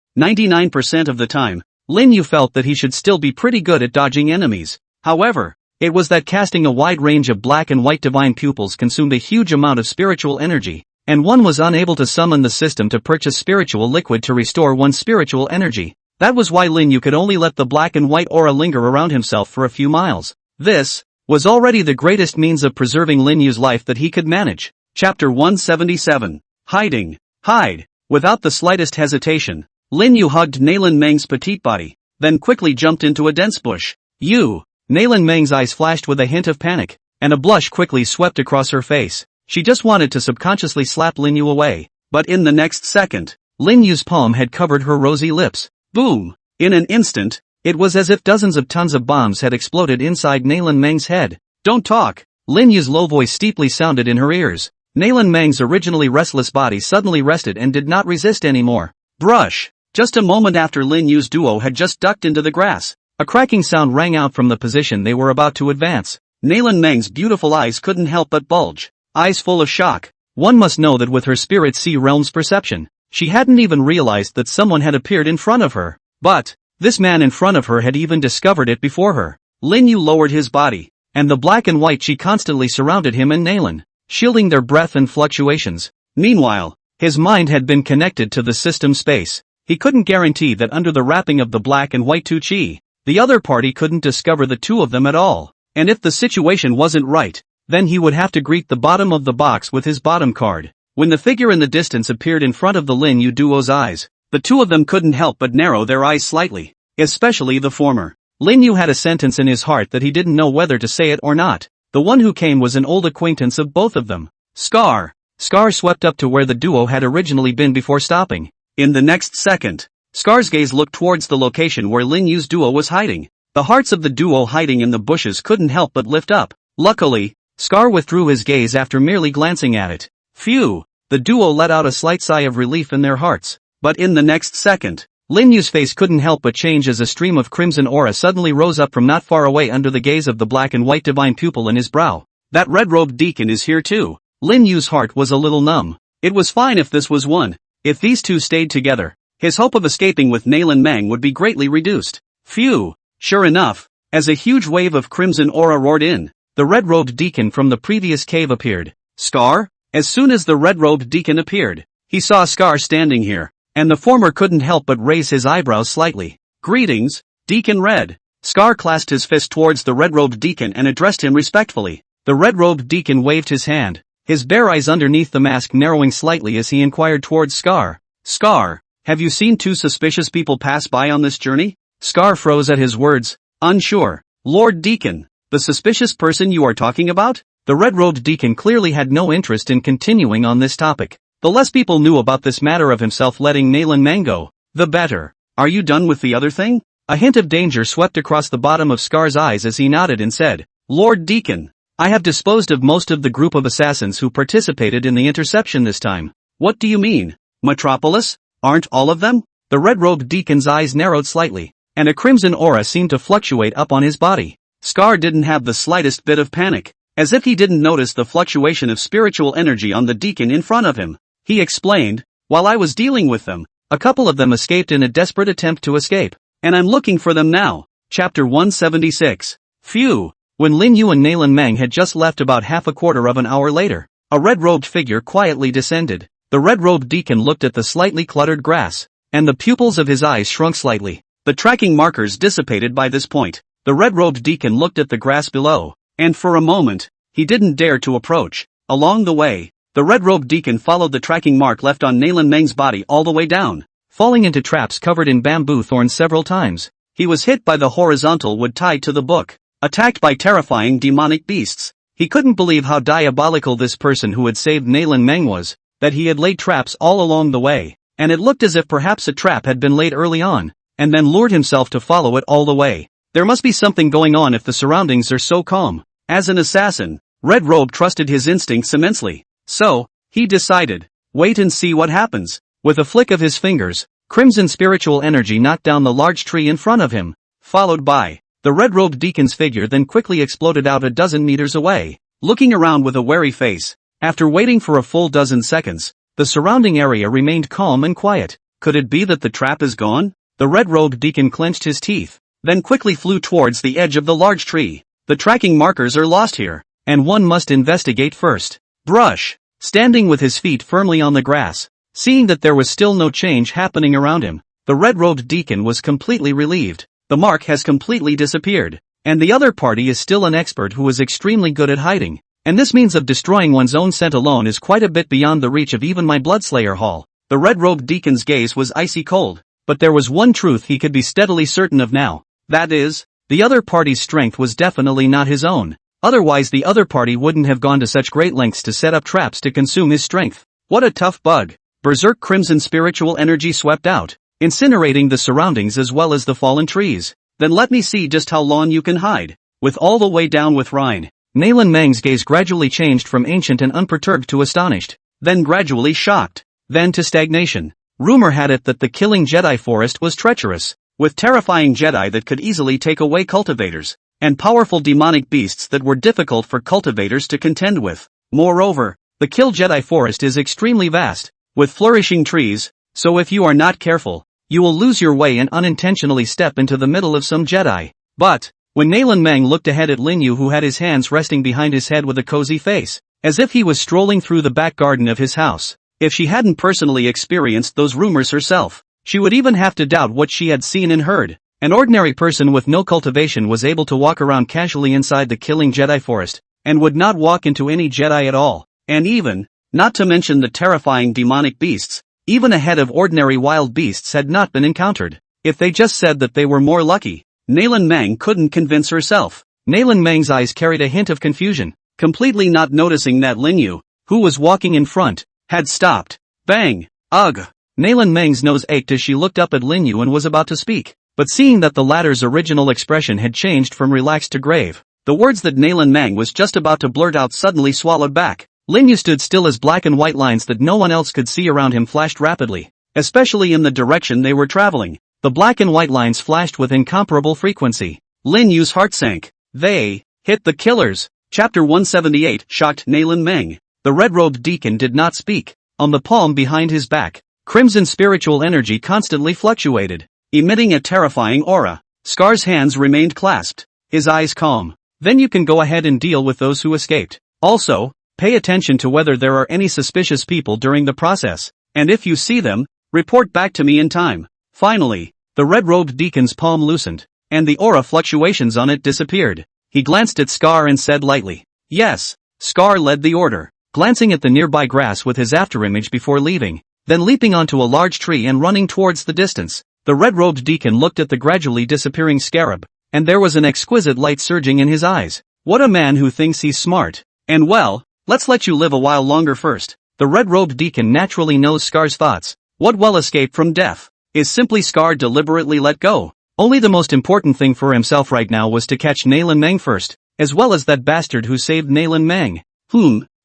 of the time, Lin Yu felt that he should still be pretty good at dodging enemies. However, it was that casting a wide range of black and white divine pupils consumed a huge amount of spiritual energy, and one was unable to summon the system to purchase spiritual liquid to restore one's spiritual energy. That was why Lin Yu could only let the black and white aura linger around himself for a few miles. This was already the greatest means of preserving Lin Yu's life that he could manage. Chapter 177. Hiding. Hide. Without the slightest hesitation, Lin Yu hugged Nalan Meng's petite body, then quickly jumped into a dense bush. You! Nalan Meng's eyes flashed with a hint of panic, and a blush quickly swept across her face. She just wanted to subconsciously slap Lin Yu away, but in the next second, Lin Yu's palm had covered her rosy lips. Boom! In an instant, it was as if dozens of tons of bombs had exploded inside Nalan Meng's head. Don't talk! Lin Yu's low voice steeply sounded in her ears. Nalan Meng's originally restless body suddenly rested and did not resist anymore. Brush! Just a moment after Lin Yu's duo had just ducked into the grass, a cracking sound rang out from the position they were about to advance. Nalan Meng's beautiful eyes couldn't help but bulge. Eyes full of shock. One must know that with her spirit sea realm's perception, she hadn't even realized that someone had appeared in front of her. But this man in front of her had even discovered it before her. Lin Yu lowered his body, and the black and white chi constantly surrounded him and Nalan, shielding their breath and fluctuations. Meanwhile, his mind had been connected to the system space. He couldn't guarantee that under the wrapping of the black and white chi, the other party couldn't discover the two of them at all. And if the situation wasn't right, then he would have to greet the bottom of the box with his bottom card. When the figure in the distance appeared in front of the Lin Yu duo's eyes, the two of them couldn't help but narrow their eyes slightly, especially the former. Lin Yu had a sentence in his heart that he didn't know whether to say it or not. The one who came was an old acquaintance of both of them. Scar. Scar swept up to where the duo had originally been before stopping. In the next second, Scar's gaze looked towards the location where Lin Yu's duo was hiding. The hearts of the duo hiding in the bushes couldn't help but lift up. Luckily, Scar withdrew his gaze after merely glancing at it. Phew! The duo let out a slight sigh of relief in their hearts. But in the next second, Lin Yu's face couldn't help but change as a stream of crimson aura suddenly rose up from not far away under the gaze of the black and white divine pupil in his brow. That red-robed deacon is here too. Lin Yu's heart was a little numb. It was fine if this was one. If these two stayed together, his hope of escaping with Nalan Meng would be greatly reduced. Phew! Sure enough, as a huge wave of crimson aura roared in, the red-robed deacon from the previous cave appeared. Scar? As soon as the red-robed deacon appeared, he saw Scar standing here, and the former couldn't help but raise his eyebrows slightly. Greetings, Deacon Red. Scar clasped his fist towards the red-robed deacon and addressed him respectfully. The red-robed deacon waved his hand, his bare eyes underneath the mask narrowing slightly as he inquired towards Scar. Scar, have you seen two suspicious people pass by on this journey? Scar froze at his words, unsure. Lord Deacon, the suspicious person you are talking about? The red-robed deacon clearly had no interest in continuing on this topic. The less people knew about this matter of himself letting Nalan Meng go, the better. Are you done with the other thing? A hint of danger swept across the bottom of Scar's eyes as he nodded and said, Lord Deacon, I have disposed of most of the group of assassins who participated in the interception this time. What do you mean? Metropolis? Aren't all of them? The red-robed deacon's eyes narrowed slightly, and a crimson aura seemed to fluctuate up on his body. Scar didn't have the slightest bit of panic, as if he didn't notice the fluctuation of spiritual energy on the deacon in front of him. He explained, while I was dealing with them, a couple of them escaped in a desperate attempt to escape, and I'm looking for them now. Chapter 176. Phew! When Lin Yu and Nalan Meng had just left about half a quarter of an hour later, a red-robed figure quietly descended. The red-robed deacon looked at the slightly cluttered grass, and the pupils of his eyes shrunk slightly. The tracking markers dissipated by this point. The red-robed deacon looked at the grass below, and for a moment, he didn't dare to approach. Along the way, the red-robed deacon followed the tracking mark left on Nalan Meng's body all the way down, falling into traps covered in bamboo thorns several times. He was hit by the horizontal wood tied to the book, attacked by terrifying demonic beasts. He couldn't believe how diabolical this person who had saved Nalan Meng was, that he had laid traps all along the way, and it looked as if perhaps a trap had been laid early on, and then lured himself to follow it all the way. There must be something going on if the surroundings are so calm. As an assassin, Red Robe trusted his instincts immensely. So, he decided, wait and see what happens. With a flick of his fingers, crimson spiritual energy knocked down the large tree in front of him, followed by the red-robed deacon's figure then quickly exploded out a dozen meters away. Looking around with a wary face, after waiting for a full dozen seconds, the surrounding area remained calm and quiet. Could it be that the trap is gone? The red-robed deacon clenched his teeth, then quickly flew towards the edge of the large tree. The tracking markers are lost here, and one must investigate first. Brush, standing with his feet firmly on the grass, seeing that there was still no change happening around him, the red-robed deacon was completely relieved. The mark has completely disappeared, and the other party is still an expert who is extremely good at hiding, and this means of destroying one's own scent alone is quite a bit beyond the reach of even my Bloodslayer Hall. The red-robed deacon's gaze was icy cold, but there was one truth he could be steadily certain of now. That is, the other party's strength was definitely not his own. Otherwise the other party wouldn't have gone to such great lengths to set up traps to consume his strength. What a tough bug. Berserk crimson spiritual energy swept out, incinerating the surroundings as well as the fallen trees. Then let me see just how long you can hide. With all the way down with Rhine, Nalan Meng's gaze gradually changed from ancient and unperturbed to astonished, then gradually shocked, then to stagnation. Rumor had it that the killing Jedi forest was treacherous, with terrifying Jedi that could easily take away cultivators, and powerful demonic beasts that were difficult for cultivators to contend with. Moreover, the Kill Jedi forest is extremely vast, with flourishing trees, so if you are not careful, you will lose your way and unintentionally step into the middle of some Jedi. But, when Nalan Meng looked ahead at Lin Yu, who had his hands resting behind his head with a cozy face, as if he was strolling through the back garden of his house, if she hadn't personally experienced those rumors herself, she would even have to doubt what she had seen and heard. An ordinary person with no cultivation was able to walk around casually inside the Killing Jedi forest, and would not walk into any Jedi at all, and even, not to mention the terrifying demonic beasts, even a head of ordinary wild beasts had not been encountered. If they just said that they were more lucky, Nalan Meng couldn't convince herself. Nalan Meng's eyes carried a hint of confusion, completely not noticing that Lin Yu, who was walking in front, had stopped. Bang! Ugh! Nalan Meng's nose ached as she looked up at Lin Yu and was about to speak, but seeing that the latter's original expression had changed from relaxed to grave, the words that Nalan Meng was just about to blurt out suddenly swallowed back. Lin Yu stood still as black and white lines that no one else could see around him flashed rapidly, especially in the direction they were traveling. The black and white lines flashed with incomparable frequency. Lin Yu's heart sank. They hit the killers. Chapter 178 shocked Nalan Meng. The red-robed deacon did not speak. On the palm behind his back, crimson spiritual energy constantly fluctuated, emitting a terrifying aura. Scar's hands remained clasped, his eyes calm. Then you can go ahead and deal with those who escaped. Also, pay attention to whether there are any suspicious people during the process, and if you see them, report back to me in time. Finally, the red-robed deacon's palm loosened, and the aura fluctuations on it disappeared. He glanced at Scar and said lightly, "Yes." Scar led the order, glancing at the nearby grass with his afterimage before leaving, then leaping onto a large tree and running towards the distance. The red-robed deacon looked at the gradually disappearing scarab, and there was an exquisite light surging in his eyes. What a man who thinks he's smart. And well, let's let you live a while longer first. The red-robed deacon naturally knows Scar's thoughts. What will escape from death? Is simply Scar deliberately let go? Only the most important thing for himself right now was to catch Nalan Meng first, as well as that bastard who saved Nalan Meng.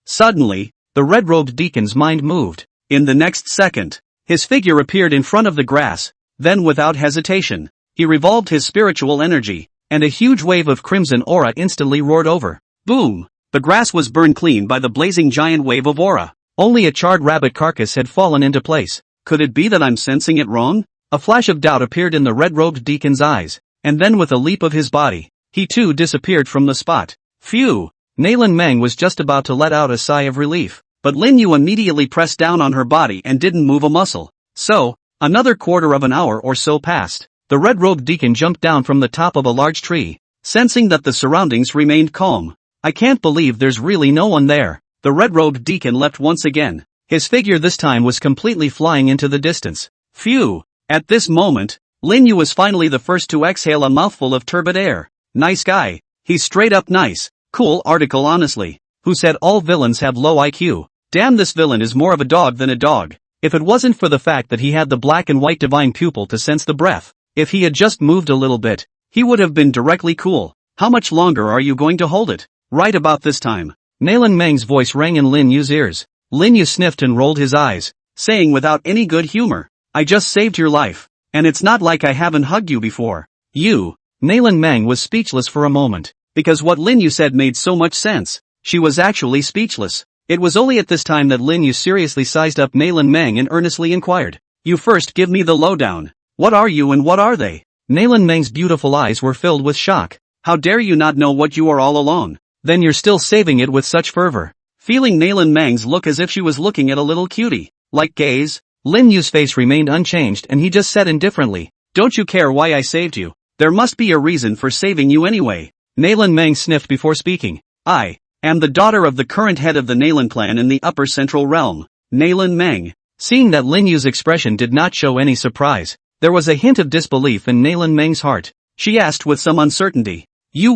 Suddenly, the red-robed deacon's mind moved. In the next second, his figure appeared in front of the grass. Then without hesitation, he revolved his spiritual energy, and a huge wave of crimson aura instantly roared over. Boom! The grass was burned clean by the blazing giant wave of aura. Only a charred rabbit carcass had fallen into place. Could it be that I'm sensing it wrong? A flash of doubt appeared in the red-robed deacon's eyes, and then with a leap of his body, he too disappeared from the spot. Phew! Nalan Meng was just about to let out a sigh of relief, but Lin Yu immediately pressed down on her body and didn't move a muscle. So, another quarter of an hour or so passed. The red-robed deacon jumped down from the top of a large tree, sensing that the surroundings remained calm. I can't believe there's really no one there. The red-robed deacon leapt once again. His figure this time was completely flying into the distance. Phew! At this moment, Lin Yu was finally the first to exhale a mouthful of turbid air. Nice guy. He's straight up nice. Cool article honestly. Who said all villains have low IQ? Damn, this villain is more of a dog than a dog. If it wasn't for the fact that he had the black and white divine pupil to sense the breath, if he had just moved a little bit, he would have been directly cool. How much longer are you going to hold it? Right about this time, Nailan Meng's voice rang in Lin Yu's ears. Lin Yu sniffed and rolled his eyes, saying without any good humor, I just saved your life, and it's not like I haven't hugged you before. You. Nailan Meng was speechless for a moment, because what Lin Yu said made so much sense. She was actually speechless. It was only at this time that Lin Yu seriously sized up Nailan Meng and earnestly inquired, you first give me the lowdown. What are you and what are they? Nailan Meng's beautiful eyes were filled with shock. How dare you not know what you are all alone? Then you're still saving it with such fervor. Feeling Nailan Meng's look as if she was looking at a little cutie, like gaze, Lin Yu's face remained unchanged and he just said indifferently, don't you care why I saved you? There must be a reason for saving you anyway. Nailan Meng sniffed before speaking. I am the daughter of the current head of the Nailan clan in the Upper Central Realm, Nailan Meng. Seeing that Lin Yu's expression did not show any surprise, there was a hint of disbelief in Nailan Meng's heart. She asked with some uncertainty, you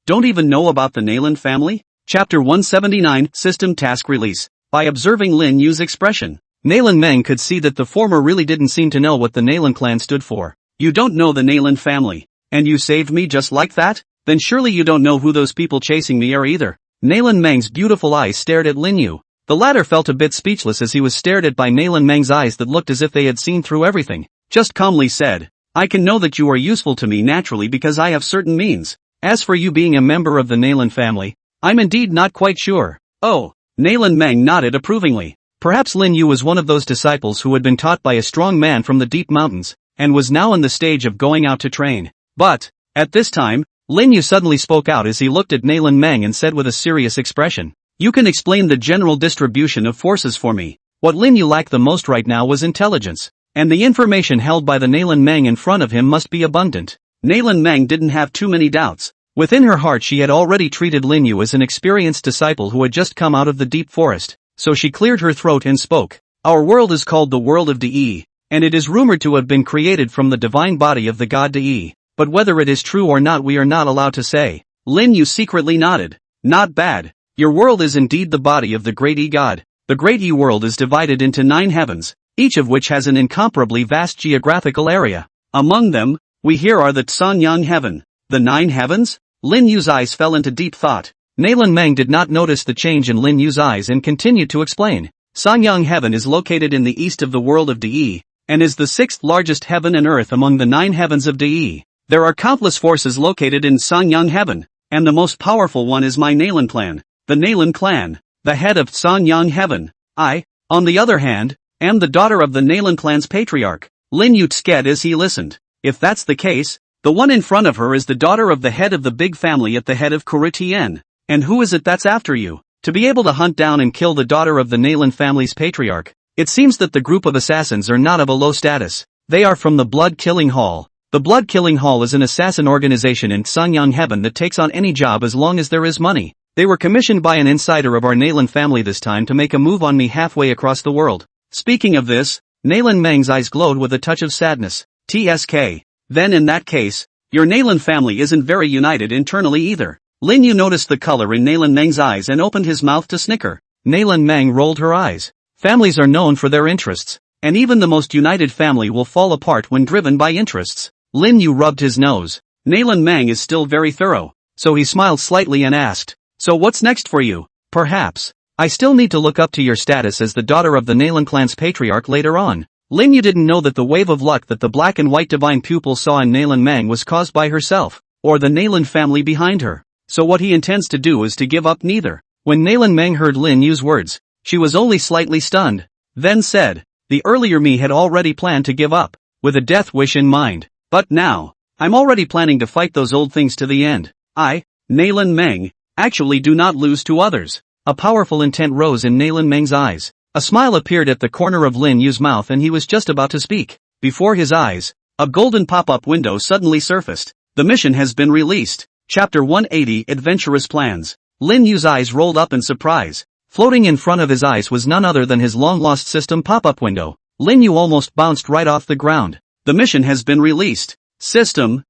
don't even know about the Nailan family? Chapter 179, System Task Release. By observing Lin Yu's expression, Nailan Meng could see that the former really didn't seem to know what the Nailan clan stood for. You don't know the Nailan family, and you saved me just like that? Then surely you don't know who those people chasing me are either. Nailan Meng's beautiful eyes stared at Lin Yu. The latter felt a bit speechless as he was stared at by Nailan Meng's eyes that looked as if they had seen through everything. Just calmly said, I can know that you are useful to me naturally because I have certain means. As for you being a member of the Nailan family, I'm indeed not quite sure. Oh, Nailan Meng nodded approvingly. Perhaps Lin Yu was one of those disciples who had been taught by a strong man from the deep mountains, and was now in the stage of going out to train. But, at this time, Lin Yu suddenly spoke out as he looked at Nailan Meng and said with a serious expression, you can explain the general distribution of forces for me. What Lin Yu lacked the most right now was intelligence, and the information held by the Nailan Meng in front of him must be abundant. Nailan Meng didn't have too many doubts. Within her heart she had already treated Lin Yu as an experienced disciple who had just come out of the deep forest, so she cleared her throat and spoke. Our world is called the world of De, and it is rumored to have been created from the divine body of the god De, but whether it is true or not we are not allowed to say. Lin Yu secretly nodded. Not bad. Your world is indeed the body of the great E god. The great E world is divided into 9 heavens, each of which has an incomparably vast geographical area. Among them, we here are the Sanyang heaven. The 9 heavens? Lin Yu's eyes fell into deep thought. Nailan Meng did not notice the change in Lin Yu's eyes and continued to explain. Sanyang heaven is located in the east of the world of De, and is the 6th largest heaven and earth among the 9 heavens of De. There are countless forces located in Sanyang heaven, and the most powerful one is my Nailan clan, the Nailan clan, the head of Sanyang heaven. I, on the other hand, am the daughter of the Nailan clan's patriarch. Lin Yu sked as he listened. If that's the case, the one in front of her is the daughter of the head of the big family at the head of Kuritian. And who is it that's after you? To be able to hunt down and kill the daughter of the Nailan family's patriarch, it seems that the group of assassins are not of a low status. They are from the Blood Killing Hall. The Blood Killing Hall is an assassin organization in Sanyang heaven that takes on any job as long as there is money. They were commissioned by an insider of our Nailan family this time to make a move on me halfway across the world. Speaking of this, Nailan Meng's eyes glowed with a touch of sadness. TSK. Then in that case, your Nailan family isn't very united internally either. Lin Yu noticed the color in Nailan Meng's eyes and opened his mouth to snicker. Nailan Meng rolled her eyes. Families are known for their interests, and even the most united family will fall apart when driven by interests. Lin Yu rubbed his nose. Nailan Meng is still very thorough, so he smiled slightly and asked, so what's next for you? Perhaps. I still need to look up to your status as the daughter of the Nailan clan's patriarch later on. Lin Yu didn't know that the wave of luck that the black and white divine pupil saw in Nailan Meng was caused by herself, or the Nailan family behind her. So what he intends to do is to give up neither. When Nailan Meng heard Lin Yu's words, she was only slightly stunned, then said, the earlier me had already planned to give up, with a death wish in mind. But now, I'm already planning to fight those old things to the end. I, Nailan Meng, actually do not lose to others. A powerful intent rose in Nailan Meng's eyes. A smile appeared at the corner of Lin Yu's mouth and he was just about to speak. Before his eyes, a golden pop-up window suddenly surfaced. The mission has been released. Chapter 180 Adventurous Plans. Lin Yu's eyes rolled up in surprise. Floating in front of his eyes was none other than his long-lost system pop-up window. Lin Yu almost bounced right off the ground. The mission has been released. System.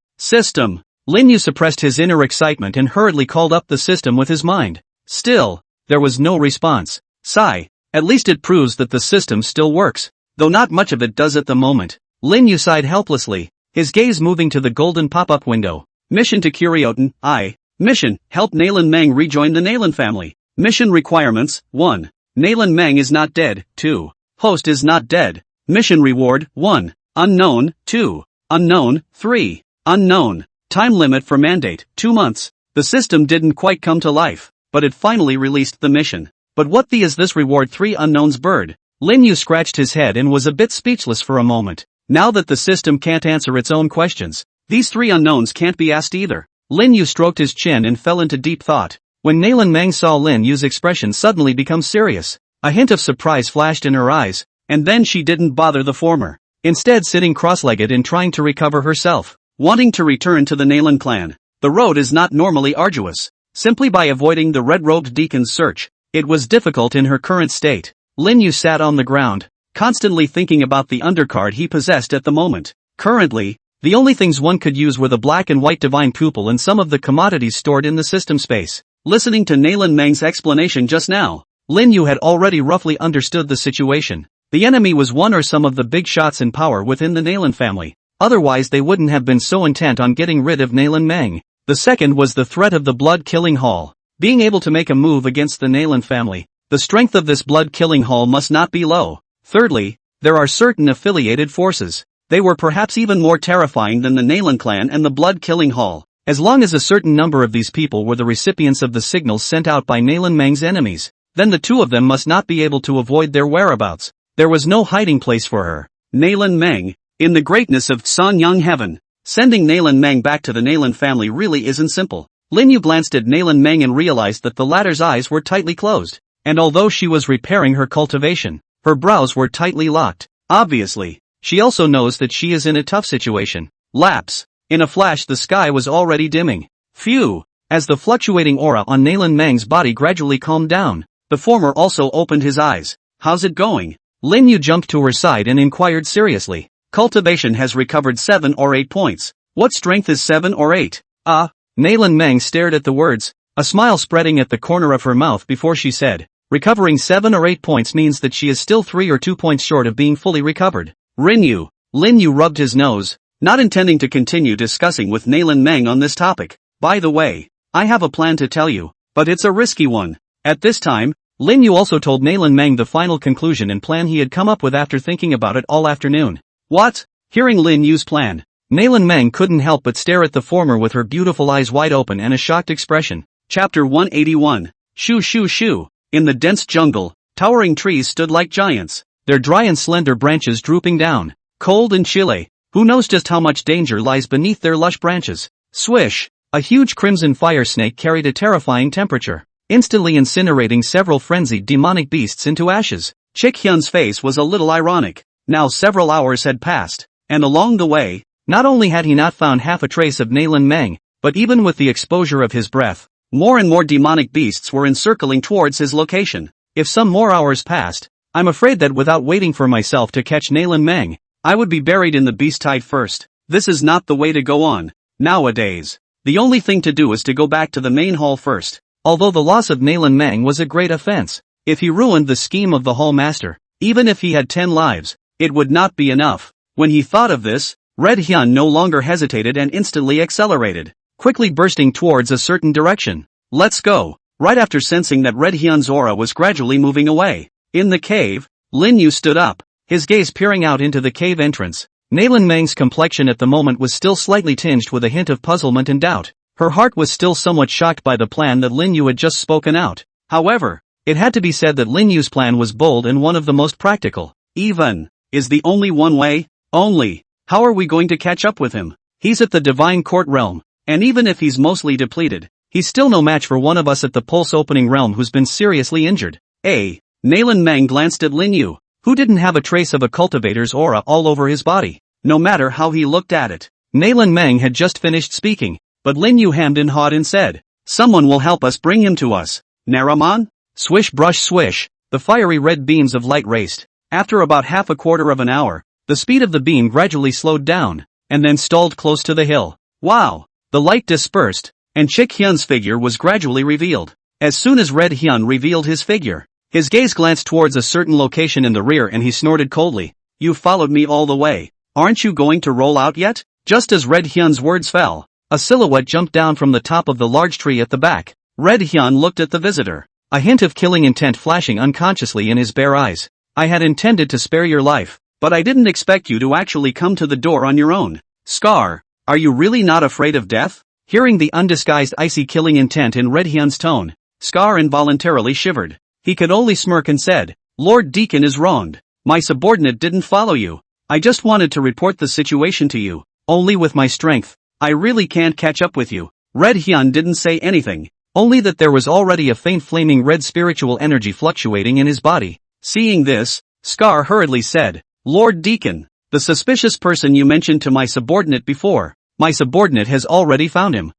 Lin Yu suppressed his inner excitement and hurriedly called up the system with his mind. Still, there was no response. Sigh. At least it proves that the system still works. Though not much of it does at the moment. Lin Yu sighed helplessly, his gaze moving to the golden pop-up window. Mission to Kurioten, I. Mission, help Nalan Meng rejoin the Nalan family. Mission requirements, 1. Nalan Meng is not dead, 2. Host is not dead. Mission reward, 1. Unknown, 2. Unknown, 3. Unknown. Time limit for mandate, 2 months. The system didn't quite come to life, but it finally released the mission. But what the is this reward 3 unknowns bird? Lin Yu scratched his head and was a bit speechless for a moment. Now that the system can't answer its own questions, these 3 unknowns can't be asked either. Lin Yu stroked his chin and fell into deep thought. When Nalan Meng saw Lin Yu's expression suddenly become serious, a hint of surprise flashed in her eyes, and then she didn't bother the former. Instead sitting cross-legged and trying to recover herself. Wanting to return to the Nalan clan. The road is not normally arduous. Simply by avoiding the red-robed deacon's search, it was difficult in her current state. Lin Yu sat on the ground, constantly thinking about the undercard he possessed at the moment. Currently, the only things one could use were the black and white divine pupil and some of the commodities stored in the system space. Listening to Nalan Meng's explanation just now, Lin Yu had already roughly understood the situation. The enemy was one or some of the big shots in power within the Nalan family. Otherwise they wouldn't have been so intent on getting rid of Nalan Meng. The second was the threat of the blood-killing hall. Being able to make a move against the Nalan family, the strength of this blood-killing hall must not be low. Thirdly, there are certain affiliated forces. They were perhaps even more terrifying than the Nalan clan and the blood-killing hall. As long as a certain number of these people were the recipients of the signals sent out by Nalan Meng's enemies, then the 2 of them must not be able to avoid their whereabouts. There was no hiding place for her. Nalan Meng, in the greatness of Sanyang Heaven, sending Nalan Meng back to the Nalan family really isn't simple. Lin Yu glanced at Nalan Meng and realized that the latter's eyes were tightly closed, and although she was repairing her cultivation, her brows were tightly locked. Obviously, she also knows that she is in a tough situation. Lapse. In a flash the sky was already dimming. Phew. As the fluctuating aura on Nalan Meng's body gradually calmed down, the former also opened his eyes. How's it going? Lin Yu jumped to her side and inquired seriously. Cultivation has recovered 7 or 8 points. What strength is 7 or 8? Nalan Meng stared at the words, a smile spreading at the corner of her mouth before she said, recovering 7 or 8 points means that she is still 3 or 2 points short of being fully recovered. Lin Yu rubbed his nose, not intending to continue discussing with Nalan Meng on this topic. By the way, I have a plan to tell you, but it's a risky one. At this time, Lin Yu also told Nalan Meng the final conclusion and plan he had come up with after thinking about it all afternoon. What? Hearing Lin Yu's plan, Nalan Meng couldn't help but stare at the former with her beautiful eyes wide open and a shocked expression. Chapter 181. Shoo. In the dense jungle, towering trees stood like giants, their dry and slender branches drooping down, cold and chilly. Who knows just how much danger lies beneath their lush branches? Swish! A huge crimson fire snake carried a terrifying temperature, instantly incinerating several frenzied demonic beasts into ashes. Chick Hyun's face was a little ironic. Now several hours had passed, and along the way, not only had he not found half a trace of Nalan Meng, but even with the exposure of his breath, more and more demonic beasts were encircling towards his location. If some more hours passed, I'm afraid that without waiting for myself to catch Nalan Meng, I would be buried in the beast tide first. This is not the way to go on. Nowadays, the only thing to do is to go back to the main hall first. Although the loss of Nalan Meng was a great offense, if he ruined the scheme of the hall master, even if he had 10 lives, it would not be enough. When he thought of this, Red Hyun no longer hesitated and instantly accelerated, quickly bursting towards a certain direction. Let's go. Right after sensing that Red Hyun's aura was gradually moving away. In the cave, Lin Yu stood up, his gaze peering out into the cave entrance. Nalan Meng's complexion at the moment was still slightly tinged with a hint of puzzlement and doubt. Her heart was still somewhat shocked by the plan that Lin Yu had just spoken out. However, it had to be said that Lin Yu's plan was bold and one of the most practical. Even, is the only one way? Only. How are we going to catch up with him? He's at the Divine Court realm, and even if he's mostly depleted, he's still no match for one of us at the Pulse Opening realm who's been seriously injured. Nalan Meng glanced at Lin Yu, who didn't have a trace of a cultivator's aura all over his body, no matter how he looked at it. Nalan Meng had just finished speaking, but Lin Yu hemmed and hawed and said, "Someone will help us, bring him to us." Naramon? Swish brush swish, the fiery red beams of light raced. After about half a quarter of an hour, the speed of the beam gradually slowed down, and then stalled close to the hill. Wow! The light dispersed, and Chick Hyun's figure was gradually revealed. As soon as Red Hyun revealed his figure, his gaze glanced towards a certain location in the rear and he snorted coldly. "You followed me all the way. Aren't you going to roll out yet?" Just as Red Hyun's words fell, a silhouette jumped down from the top of the large tree at the back. Red Hyun looked at the visitor, a hint of killing intent flashing unconsciously in his bare eyes. "I had intended to spare your life, but I didn't expect you to actually come to the door on your own. Scar, are you really not afraid of death?" Hearing the undisguised icy killing intent in Red Hyun's tone, Scar involuntarily shivered. He could only smirk and said, "Lord Deacon is wronged. My subordinate didn't follow you. I just wanted to report the situation to you. Only with my strength, I really can't catch up with you." Red Hyun didn't say anything, only that there was already a faint flaming red spiritual energy fluctuating in his body. Seeing this, Scar hurriedly said, "Lord Deacon, the suspicious person you mentioned to my subordinate before, my subordinate has already found him."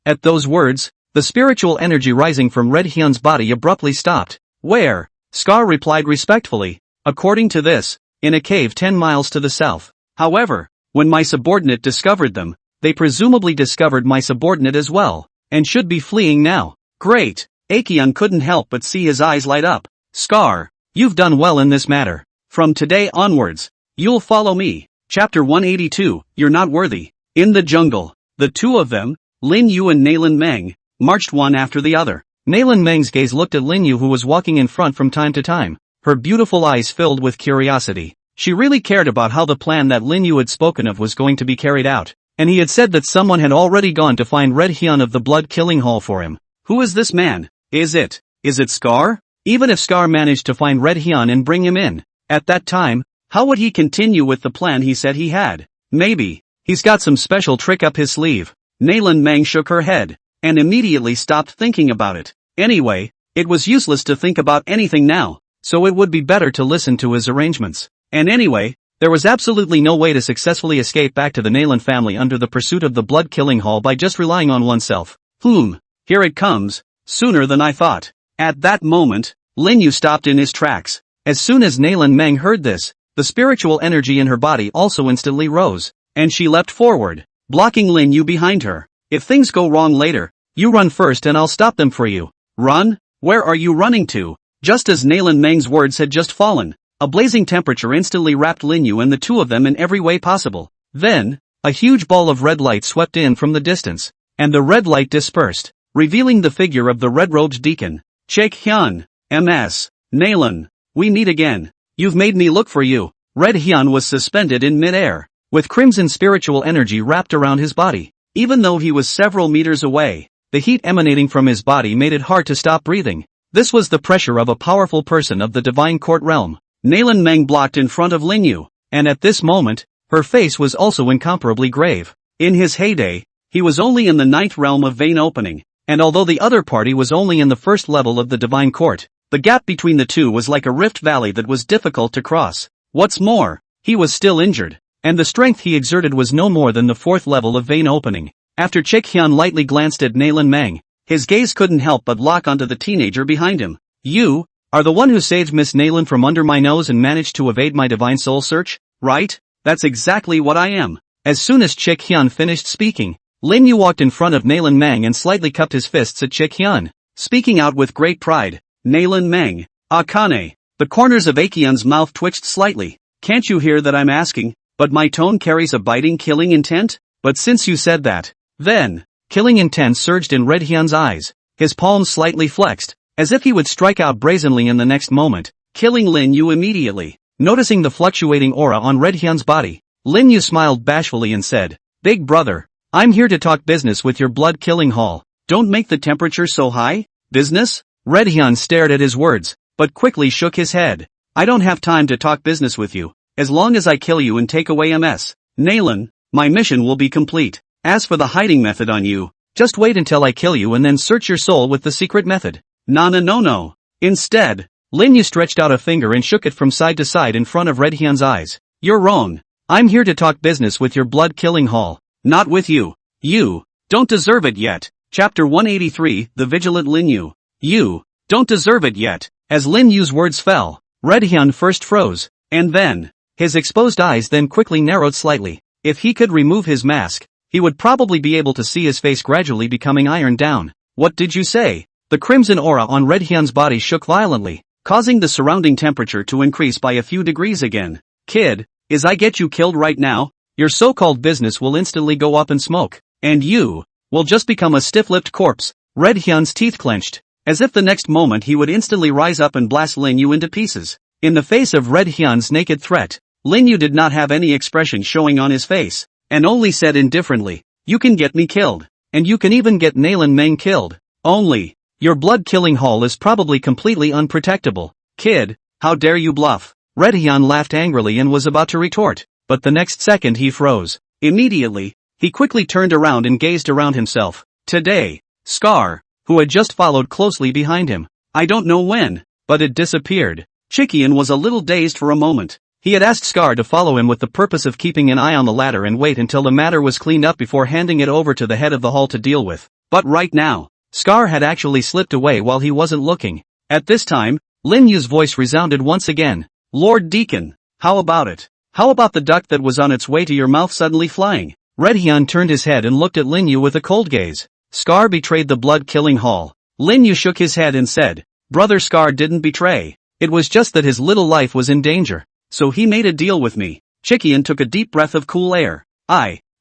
At those words, the spiritual energy rising from Red Hyun's body abruptly stopped. "Where?" Scar replied respectfully. "According to this, in a cave 10 miles to the south. However, when my subordinate discovered them, they presumably discovered my subordinate as well, and should be fleeing now." "Great!" Aekion couldn't help but see his eyes light up. "Scar, you've done well in this matter. From today onwards, you'll follow me." Chapter 182, You're Not Worthy. In the jungle, the two of them, Lin Yu and Nailin Meng, marched one after the other. Nailin Meng's gaze looked at Lin Yu, who was walking in front from time to time, her beautiful eyes filled with curiosity. She really cared about how the plan that Lin Yu had spoken of was going to be carried out, and he had said that someone had already gone to find Red Hyun of the Blood Killing Hall for him. Who is this man? Is it Scar? Even if Scar managed to find Red Hyun and bring him in, at that time, how would he continue with the plan he said he had? Maybe he's got some special trick up his sleeve. Nailin Meng shook her head, and immediately stopped thinking about it. Anyway, it was useless to think about anything now, so it would be better to listen to his arrangements. And anyway, there was absolutely no way to successfully escape back to the Nailin family under the pursuit of the Blood Killing Hall by just relying on oneself. Here it comes, sooner than I thought. At that moment, Lin Yu stopped in his tracks. As soon as Nailin Meng heard this, the spiritual energy in her body also instantly rose, and she leapt forward, blocking Lin Yu behind her. "If things go wrong later, you run first and I'll stop them for you." "Run? Where are you running to?" Just as Nailin Meng's words had just fallen, a blazing temperature instantly wrapped Lin Yu and the two of them in every way possible. Then, a huge ball of red light swept in from the distance, and the red light dispersed, revealing the figure of the red-robed deacon. "Chick Hyun, MS, Nailin, we meet again. You've made me look for you." Red Hyun was suspended in mid-air, with crimson spiritual energy wrapped around his body. Even though he was several meters away, the heat emanating from his body made it hard to stop breathing. This was the pressure of a powerful person of the divine court realm. Nailin Meng blocked in front of Lin Yu, and at this moment, her face was also incomparably grave. In his heyday, he was only in the 9th realm of vein opening, and although the other party was only in the 1st level of the divine court, the gap between the two was like a rift valley that was difficult to cross. What's more, he was still injured, and the strength he exerted was no more than the 4th level of vein opening. After Chick Hyun lightly glanced at Nailin Meng, his gaze couldn't help but lock onto the teenager behind him. "You are the one who saved Miss Nailin from under my nose and managed to evade my divine soul search, right?" "That's exactly what I am." As soon as Chick Hyun finished speaking, Lin Yu walked in front of Nailin Meng and slightly cupped his fists at Chick Hyun, speaking out with great pride. "Nailin Meng, Akane." The corners of Aekion's mouth twitched slightly. "Can't you hear that I'm asking, but my tone carries a biting killing intent? But since you said that, then..." Killing intent surged in Red Hyun's eyes, his palms slightly flexed, as if he would strike out brazenly in the next moment, killing Lin Yu immediately. Noticing the fluctuating aura on Red Hyun's body, Lin Yu smiled bashfully and said, "Big brother, I'm here to talk business with your Blood Killing Hall. Don't make the temperature so high." "Business?" Red Hyun stared at his words, but quickly shook his head. "I don't have time to talk business with you. As long as I kill you and take away MS Nailin, my mission will be complete. As for the hiding method on you, just wait until I kill you and then search your soul with the secret method." No. Instead, Lin Yu stretched out a finger and shook it from side to side in front of Red Hyun's eyes. "You're wrong. I'm here to talk business with your Blood Killing Hall, not with you." "You, don't deserve it yet. Chapter 183, The Vigilant Lin Yu. You don't deserve it yet. As Lin Yu's words fell, Red Hyun first froze, and then, his exposed eyes then quickly narrowed slightly. If he could remove his mask, he would probably be able to see his face gradually becoming ironed down. What did you say? The crimson aura on Red Hyun's body shook violently, causing the surrounding temperature to increase by a few degrees again. Kid, is I get you killed right now? Your so-called business will instantly go up in smoke, and you will just become a stiff-lipped corpse. Red Hyun's teeth clenched, as if the next moment he would instantly rise up and blast Lin Yu into pieces. In the face of Red Hyun's naked threat, Lin Yu did not have any expression showing on his face, and only said indifferently, "You can get me killed, and you can even get Nayland Meng killed. Only, your blood-killing haul is probably completely unprotectable. Kid, how dare you bluff?" Red Hyun laughed angrily and was about to retort, but the next second he froze. Immediately, he quickly turned around and gazed around himself. Today, Scar, who had just followed closely behind him. I don't know when, but it disappeared. Chikian was a little dazed for a moment. He had asked Scar to follow him with the purpose of keeping an eye on the ladder and wait until the matter was cleaned up before handing it over to the head of the hall to deal with. But right now, Scar had actually slipped away while he wasn't looking. At this time, Lin Yu's voice resounded once again. Lord Deacon, how about it? How about the duck that was on its way to your mouth suddenly flying? Red Hyun turned his head and looked at Lin Yu with a cold gaze. Scar betrayed the blood-killing haul. Lin Yu shook his head and said, Brother Scar didn't betray. It was just that his little life was in danger. So he made a deal with me. Chikian took a deep breath of cool air.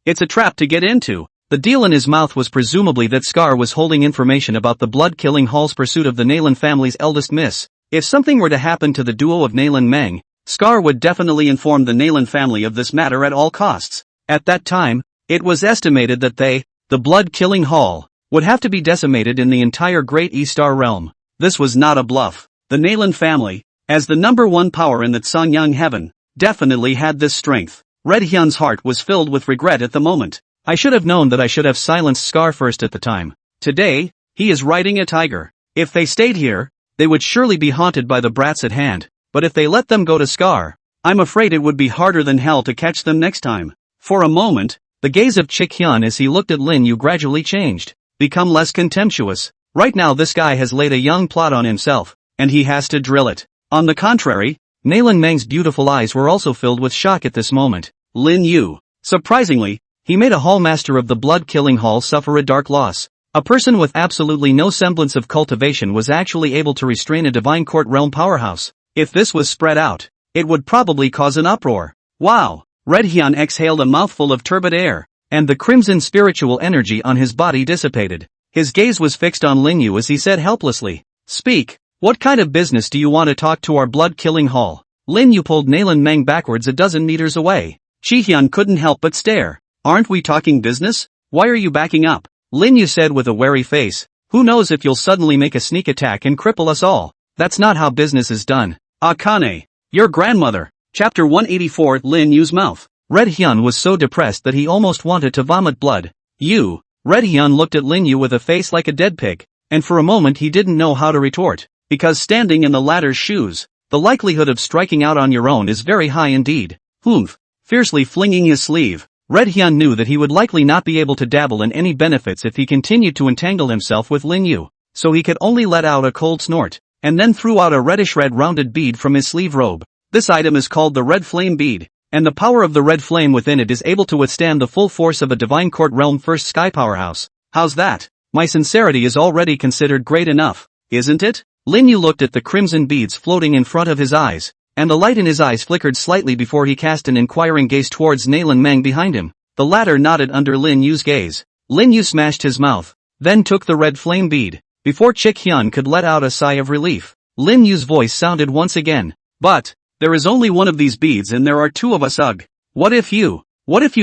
It's a trap to get into. The deal in his mouth was presumably that Scar was holding information about the blood-killing hall's pursuit of the Nayland family's eldest miss. If something were to happen to the duo of Nayland Meng, Scar would definitely inform the Nayland family of this matter at all costs. At that time, it was estimated that the blood-killing hall, would have to be decimated in the entire Great Eastar realm. This was not a bluff. The Nayland family, as the number one power in the Songyang heaven, definitely had this strength. Red Hyun's heart was filled with regret at the moment. I should have known that I should have silenced Scar first at the time. Today, he is riding a tiger. If they stayed here, they would surely be haunted by the brats at hand. But if they let them go to Scar, I'm afraid it would be harder than hell to catch them next time. For a moment, the gaze of Chikyun as he looked at Lin Yu gradually changed, become less contemptuous. Right now this guy has laid a young plot on himself, and he has to drill it. On the contrary, Nayland Meng's beautiful eyes were also filled with shock at this moment. Lin Yu. Surprisingly, he made a hallmaster of the blood-killing hall suffer a dark loss. A person with absolutely no semblance of cultivation was actually able to restrain a divine court realm powerhouse. If this was spread out, it would probably cause an uproar. Wow! Red Hyun exhaled a mouthful of turbid air, and the crimson spiritual energy on his body dissipated. His gaze was fixed on Lin Yu as he said helplessly, Speak! What kind of business do you want to talk to our blood-killing hall? Lin Yu pulled Nayland Meng backwards a dozen meters away. Chihyun couldn't help but stare. Aren't we talking business? Why are you backing up? Lin Yu said with a wary face. Who knows if you'll suddenly make a sneak attack and cripple us all. That's not how business is done. Akane. Your grandmother. Chapter 184 Lin Yu's mouth. Red Hyun was so depressed that he almost wanted to vomit blood. You. Red Hyun looked at Lin Yu with a face like a dead pig, and for a moment he didn't know how to retort. Because standing in the latter's shoes, the likelihood of striking out on your own is very high indeed. Humph. Fiercely flinging his sleeve, Red Hyun knew that he would likely not be able to dabble in any benefits if he continued to entangle himself with Lin Yu, so he could only let out a cold snort, and then threw out a reddish-red rounded bead from his sleeve robe. This item is called the Red Flame Bead, and the power of the red flame within it is able to withstand the full force of a Divine Court Realm First Sky Powerhouse. How's that? My sincerity is already considered great enough, isn't it? Lin Yu looked at the crimson beads floating in front of his eyes, and the light in his eyes flickered slightly before he cast an inquiring gaze towards Nayland Meng behind him. The latter nodded under Lin Yu's gaze. Lin Yu smashed his mouth, then took the red flame bead. Before Chikyun could let out a sigh of relief, Lin Yu's voice sounded once again. But, there is only one of these beads and there are two of us. Ugh. What if you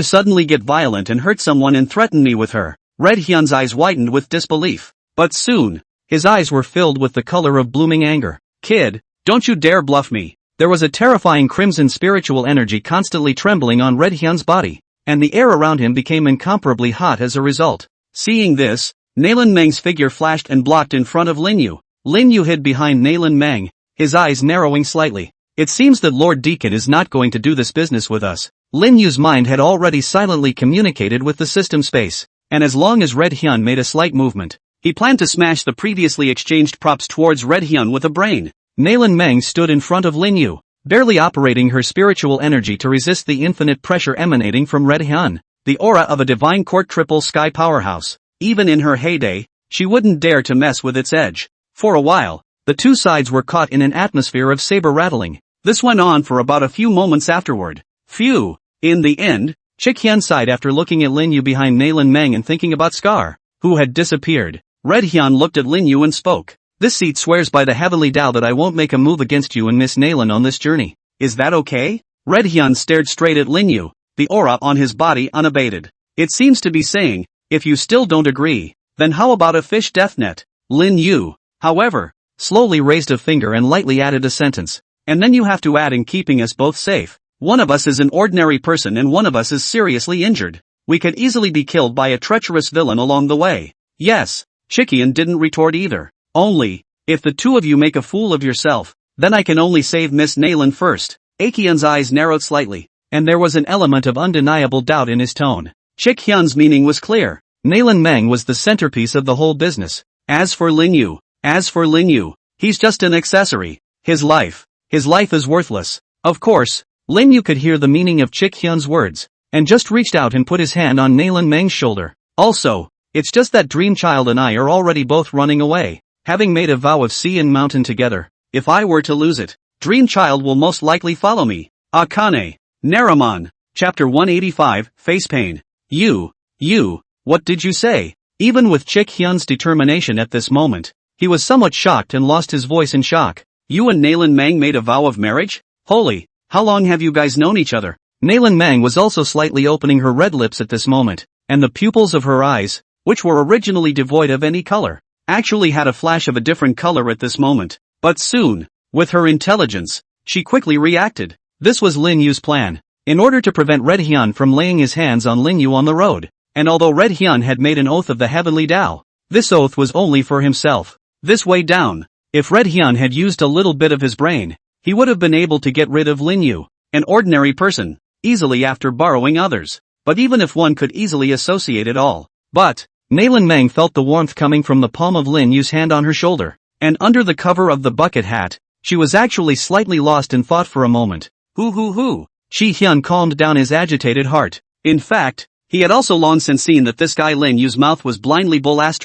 suddenly get violent and hurt someone and threaten me with her? Red Hyun's eyes widened with disbelief. But soon, his eyes were filled with the color of blooming anger. Kid, don't you dare bluff me. There was a terrifying crimson spiritual energy constantly trembling on Red Hyun's body, and the air around him became incomparably hot as a result. Seeing this, Nayland Meng's figure flashed and blocked in front of Lin Yu. Lin Yu hid behind Nayland Meng, his eyes narrowing slightly. It seems that Lord Deacon is not going to do this business with us. Lin Yu's mind had already silently communicated with the system space. and as long as Red Hyun made a slight movement, he planned to smash the previously exchanged props towards Red Hyun with a brain. Nalan Meng stood in front of Lin Yu, barely operating her spiritual energy to resist the infinite pressure emanating from Red Hyun, the aura of a divine court triple sky powerhouse. Even in her heyday, she wouldn't dare to mess with its edge. For a while, the two sides were caught in an atmosphere of saber rattling. This went on for about a few moments afterward. Phew! In the end, Chick Hyun sighed after looking at Lin Yu behind Nalan Meng and thinking about Scar, who had disappeared. Red Hyun looked at Lin Yu and spoke. This seat swears by the heavenly Tao that I won't make a move against you and Miss Nalan on this journey. Is that okay? Red Hyun stared straight at Lin Yu, the aura on his body unabated. It seems to be saying, if you still don't agree, then how about a fish death net? Lin Yu, however, slowly raised a finger and lightly added a sentence. And then you have to add in keeping us both safe. One of us is an ordinary person and one of us is seriously injured. We could easily be killed by a treacherous villain along the way. Yes, Chickian didn't retort either. Only, if the two of you make a fool of yourself, then I can only save Miss Nalan first. Akian's eyes narrowed slightly, and there was an element of undeniable doubt in his tone. Chick Hyun's meaning was clear. Nalan Meng was the centerpiece of the whole business. As for Lin Yu, he's just an accessory. His life is worthless. Of course, Lin Yu could hear the meaning of Chick Hyun's words, and just reached out and put his hand on Nalan Meng's shoulder. Also, it's just that Dream Child and I are already both running away, having made a vow of sea and mountain together. If I were to lose it, Dream Child will most likely follow me. Akane. Naramon. Chapter 185, Face Pain. You, what did you say? Even with Chick Hyun's determination at this moment, he was somewhat shocked and lost his voice in shock. You and Nalan Meng made a vow of marriage? Holy, how long have you guys known each other? Nalan Meng was also slightly opening her red lips at this moment, and the pupils of her eyes, which were originally devoid of any color, actually had a flash of a different color at this moment. But soon, with her intelligence, she quickly reacted. This was Lin Yu's plan, in order to prevent Red Hyun from laying his hands on Lin Yu on the road. And although Red Hyun had made an oath of the heavenly Tao, this oath was only for himself. This way down, if Red Hyun had used a little bit of his brain, he would have been able to get rid of Lin Yu, an ordinary person, easily after borrowing others. But even if one could easily associate it all. But, Nalan Meng felt the warmth coming from the palm of Lin Yu's hand on her shoulder, and under the cover of the bucket hat, she was actually slightly lost in thought for a moment. Hoo. Chi Hyun calmed down his agitated heart. In fact, he had also long since seen that this guy Lin Yu's mouth was blindly bull ******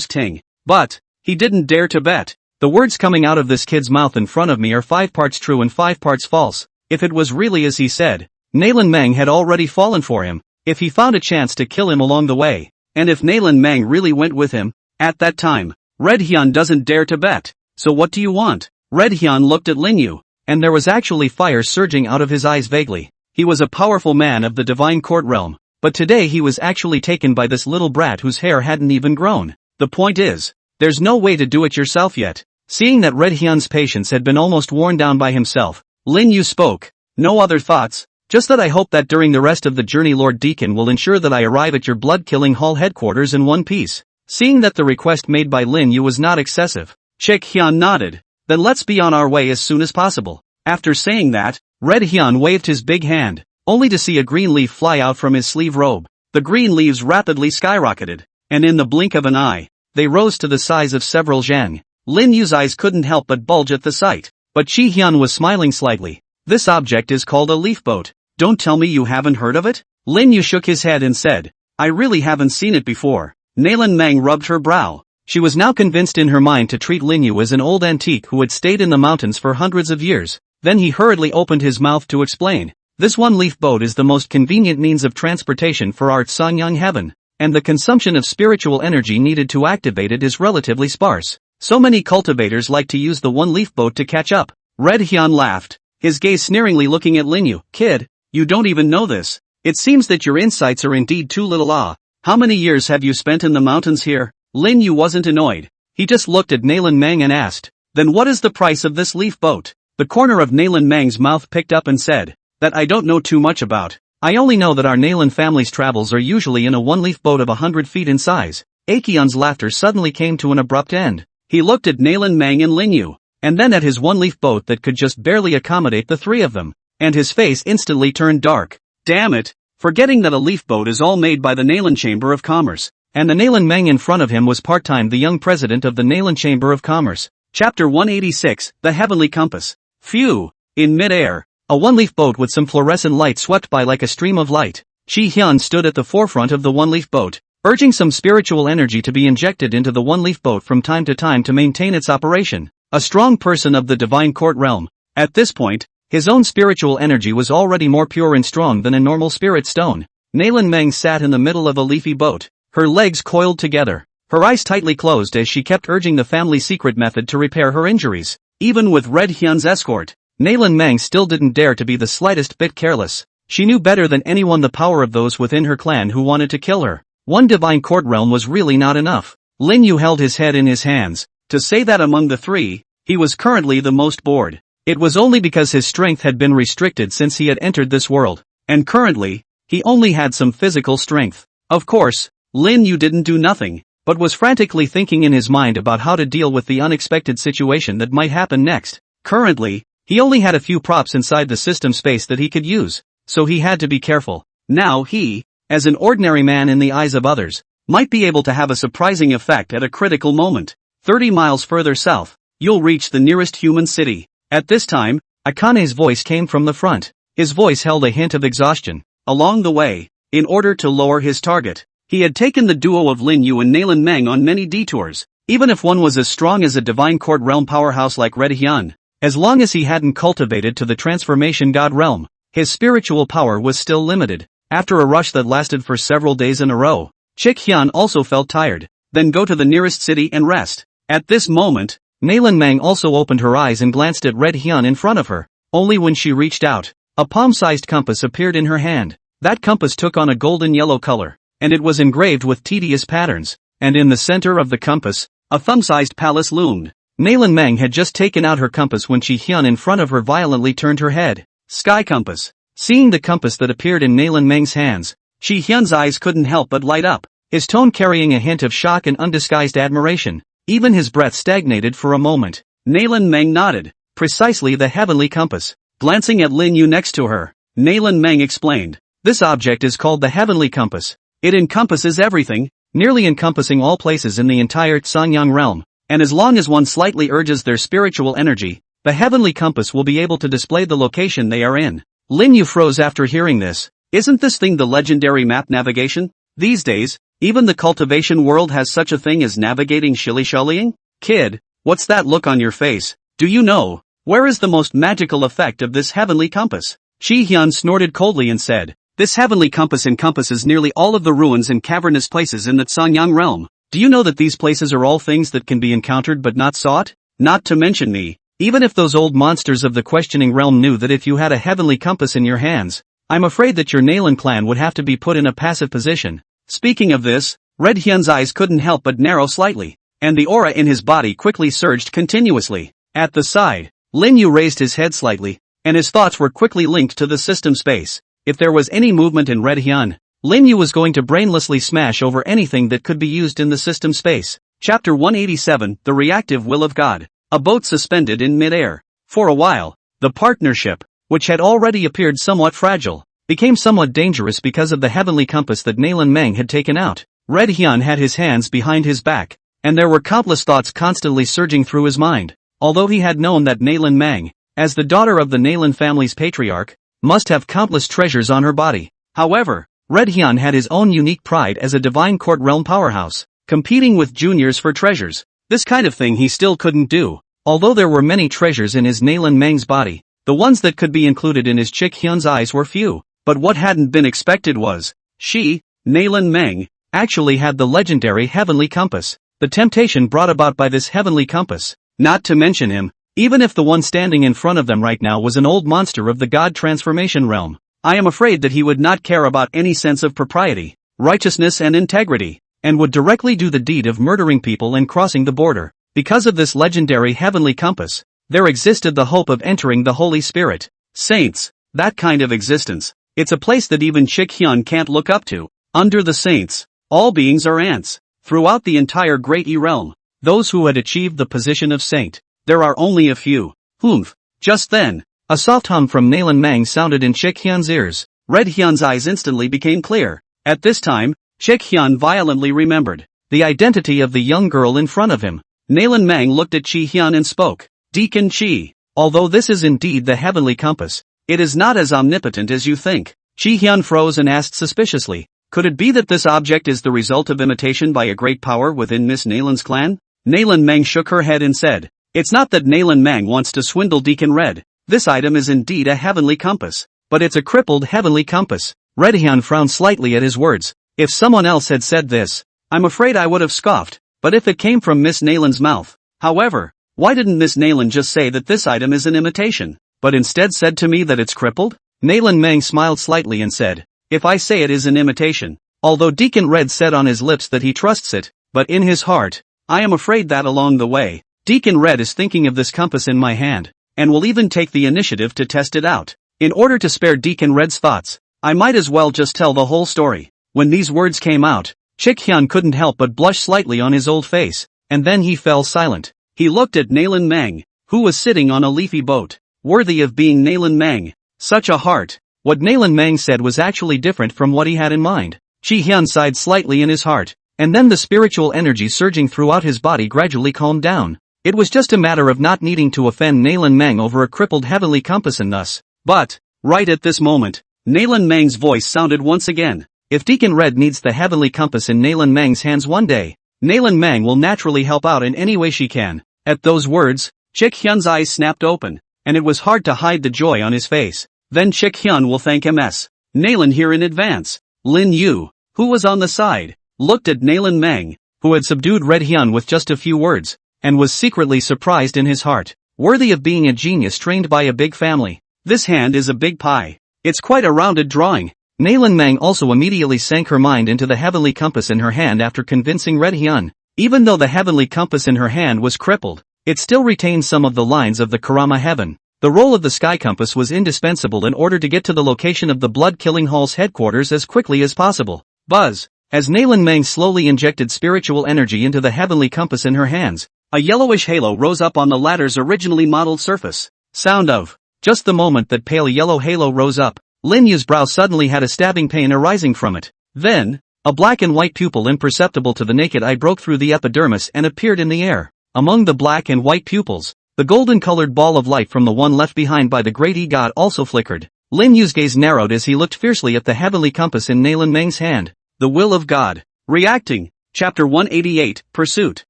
ting. But, he didn't dare to bet. The words coming out of this kid's mouth in front of me are 5 parts true and 5 parts false. If it was really as he said, Nalan Meng had already fallen for him, if he found a chance to kill him along the way, and if Nalan Meng really went with him, at that time, Red Hyun doesn't dare to bet. So what do you want? Red Hyun looked at Lin Yu, and there was actually fire surging out of his eyes vaguely. He was a powerful man of the divine court realm, but today he was actually taken by this little brat whose hair hadn't even grown. The point is, there's no way to do it yourself yet. Seeing that Red Hyun's patience had been almost worn down by himself, Lin Yu spoke. No other thoughts, just that I hope that during the rest of the journey Lord Deacon will ensure that I arrive at your blood-killing hall headquarters in one piece. Seeing that the request made by Lin Yu was not excessive, Chick Hyun nodded. Then let's be on our way as soon as possible. After saying that, Red Hyun waved his big hand, only to see a green leaf fly out from his sleeve robe. The green leaves rapidly skyrocketed, and in the blink of an eye, they rose to the size of several zhang. Lin Yu's eyes couldn't help but bulge at the sight, but Chi Hyun was smiling slightly. This object is called a leaf boat. Don't tell me you haven't heard of it? Lin Yu shook his head and said, I really haven't seen it before. Nalan Meng rubbed her brow. She was now convinced in her mind to treat Lin Yu as an old antique who had stayed in the mountains for hundreds of years. Then he hurriedly opened his mouth to explain. This one-leaf boat is the most convenient means of transportation for our Sanyang heaven, and the consumption of spiritual energy needed to activate it is relatively sparse. So many cultivators like to use the one-leaf boat to catch up. Red Hyun laughed, his gaze sneeringly looking at Lin Yu. Kid, you don't even know this. It seems that your insights are indeed too little. How many years have you spent in the mountains here? Lin Yu wasn't annoyed. He just looked at Nalan Meng and asked, then what is the price of this leaf boat? The corner of Nalan Meng's mouth picked up and said, that I don't know too much about. I only know that our Nalan family's travels are usually in a one-leaf boat of 100 feet in size. Akion's laughter suddenly came to an abrupt end. He looked at Nalan Meng and Lin Yu, and then at his one-leaf boat that could just barely accommodate the three of them, and his face instantly turned dark. Damn it, forgetting that a leaf boat is all made by the Nayland Chamber of Commerce, and the Nayland Meng in front of him was part-time the young president of the Nayland Chamber of Commerce. Chapter 186, The Heavenly Compass. Phew! In mid-air, a one-leaf boat with some fluorescent light swept by like a stream of light. Chi Hyun stood at the forefront of the one-leaf boat, urging some spiritual energy to be injected into the one-leaf boat from time to maintain its operation. A strong person of the divine court realm. At this point, his own spiritual energy was already more pure and strong than a normal spirit stone. Nayland Meng sat in the middle of a leafy boat, her legs coiled together, her eyes tightly closed as she kept urging the family secret method to repair her injuries. Even with Red Hyun's escort, Nayland Meng still didn't dare to be the slightest bit careless. She knew better than anyone the power of those within her clan who wanted to kill her. One divine court realm was really not enough. Lin Yu held his head in his hands. To say that among the three, he was currently the most bored. It was only because his strength had been restricted since he had entered this world, and currently, he only had some physical strength. Of course, Lin Yu didn't do nothing, but was frantically thinking in his mind about how to deal with the unexpected situation that might happen next. Currently, he only had a few props inside the system space that he could use, so he had to be careful. Now he, as an ordinary man in the eyes of others, might be able to have a surprising effect at a critical moment. 30 miles further south, you'll reach the nearest human city. At this time, Akane's voice came from the front. His voice held a hint of exhaustion. Along the way, in order to lower his target, he had taken the duo of Lin Yu and Nayland Meng on many detours. Even if one was as strong as a divine court realm powerhouse like Red Hyun, as long as he hadn't cultivated to the transformation god realm, his spiritual power was still limited. After a rush that lasted for several days in a row, Chick Hyun also felt tired. Then go to the nearest city and rest. At this moment, Nayland Meng also opened her eyes and glanced at Red Hyun in front of her. Only when she reached out, a palm-sized compass appeared in her hand. That compass took on a golden-yellow color, and it was engraved with tedious patterns. And in the center of the compass, a thumb-sized palace loomed. Nayland Meng had just taken out her compass when Chi Hyun in front of her violently turned her head. Sky compass. Seeing the compass that appeared in Nayland Meng's hands, Chi Hyun's eyes couldn't help but light up, his tone carrying a hint of shock and undisguised admiration. Even his breath stagnated for a moment. Nayland Meng nodded. Precisely the heavenly compass. Glancing at Lin Yu next to her, Nayland Meng explained. This object is called the heavenly compass. It encompasses everything, nearly encompassing all places in the entire Sanyang realm, and as long as one slightly urges their spiritual energy, the heavenly compass will be able to display the location they are in. Lin Yu froze after hearing this. Isn't this thing the legendary map navigation? These days, even the cultivation world has such a thing as navigating shilly-shallying? Kid, what's that look on your face? Do you know? Where is the most magical effect of this heavenly compass? Chi Hyun snorted coldly and said, this heavenly compass encompasses nearly all of the ruins and cavernous places in the Sanyang realm. Do you know that these places are all things that can be encountered but not sought? Not to mention me. Even if those old monsters of the questioning realm knew that if you had a heavenly compass in your hands, I'm afraid that your Nayland clan would have to be put in a passive position. Speaking of this, Red Hyun's eyes couldn't help but narrow slightly, and the aura in his body quickly surged continuously. At the side, Lin Yu raised his head slightly, and his thoughts were quickly linked to the system space. If there was any movement in Red Hyun, Lin Yu was going to brainlessly smash over anything that could be used in the system space. Chapter 187, The Reactive Will of God. A boat suspended in mid-air. For a while, the partnership, which had already appeared somewhat fragile, became somewhat dangerous because of the heavenly compass that Nayland Meng had taken out. Red Hyun had his hands behind his back, and there were countless thoughts constantly surging through his mind. Although he had known that Nayland Meng, as the daughter of the Nayland family's patriarch, must have countless treasures on her body. However, Red Hyun had his own unique pride as a divine court realm powerhouse, competing with juniors for treasures. This kind of thing he still couldn't do. Although there were many treasures in his Nayland Meng's body, the ones that could be included in his Chick Hyun's eyes were few. But what hadn't been expected was, she, Nayland Meng, actually had the legendary heavenly compass. The temptation brought about by this heavenly compass, not to mention him, even if the one standing in front of them right now was an old monster of the god transformation realm, I am afraid that he would not care about any sense of propriety, righteousness and integrity, and would directly do the deed of murdering people and crossing the border. Because of this legendary heavenly compass, there existed the hope of entering the Holy Spirit. Saints, that kind of existence. It's a place that even Chick Hyun can't look up to. Under the saints, all beings are ants. Throughout the entire Great E realm, those who had achieved the position of saint, there are only a few. Humph. Just then, a soft hum from Nayland Meng sounded in Chick Hyun's ears. Red Hyun's eyes instantly became clear. At this time, Chick Hyun violently remembered the identity of the young girl in front of him. Nalan Mang looked at Chi Hyun and spoke. Deacon Chi. Although this is indeed the heavenly compass, it is not as omnipotent as you think. Chi Hyun froze and asked suspiciously. Could it be that this object is the result of imitation by a great power within Miss Nalan's clan? Nalan Mang shook her head and said. It's not that Nalan Mang wants to swindle Deacon Red. This item is indeed a heavenly compass. But it's a crippled heavenly compass. Red Hyun frowned slightly at his words. If someone else had said this, I'm afraid I would have scoffed. But if it came from Miss Nalan's mouth. However, why didn't Miss Nalan just say that this item is an imitation, but instead said to me that it's crippled? Nalan Mang smiled slightly and said. If I say it is an imitation, although Deacon Red said on his lips that he trusts it, but in his heart, I am afraid that along the way, Deacon Red is thinking of this compass in my hand, and will even take the initiative to test it out. In order to spare Deacon Red's thoughts, I might as well just tell the whole story. When these words came out, Chick Hyun couldn't help but blush slightly on his old face, and then he fell silent. He looked at Nalan Mang, who was sitting on a leafy boat, worthy of being Nalan Mang. Such a heart. What Nalan Mang said was actually different from what he had in mind. Chi Hyun sighed slightly in his heart, and then the spiritual energy surging throughout his body gradually calmed down. It was just a matter of not needing to offend Nalan Mang over a crippled heavenly compass and thus. But, right at this moment, Nalan Mang's voice sounded once again. If Deacon Red needs the heavenly compass in Nalan Mang's hands one day, Nalan Mang will naturally help out in any way she can. At those words, Chick Hyun's eyes snapped open, and it was hard to hide the joy on his face. Then Chick Hyun will thank Ms. Nalan here in advance. Lin Yu, who was on the side, looked at Nalan Mang, who had subdued Red Hyun with just a few words, and was secretly surprised in his heart. Worthy of being a genius trained by a big family. This hand is a big pie. It's quite a rounded drawing. Nalan Mang also immediately sank her mind into the heavenly compass in her hand after convincing Red Hyun. Even though the heavenly compass in her hand was crippled, it still retained some of the lines of the Karama heaven. The role of the sky compass was indispensable in order to get to the location of the blood-killing hall's headquarters as quickly as possible. Buzz! As Nalan Mang slowly injected spiritual energy into the heavenly compass in her hands, a yellowish halo rose up on the latter's originally modeled surface. Sound of. Just the moment that pale yellow halo rose up, Lin Yu's brow suddenly had a stabbing pain arising from it. Then, a black and white pupil imperceptible to the naked eye broke through the epidermis and appeared in the air. Among the black and white pupils, the golden-colored ball of light from the one left behind by the great e-god also flickered. Lin Yu's gaze narrowed as he looked fiercely at the heavenly compass in Nalan Mang's hand. The will of God. Reacting. Chapter 188, Pursuit.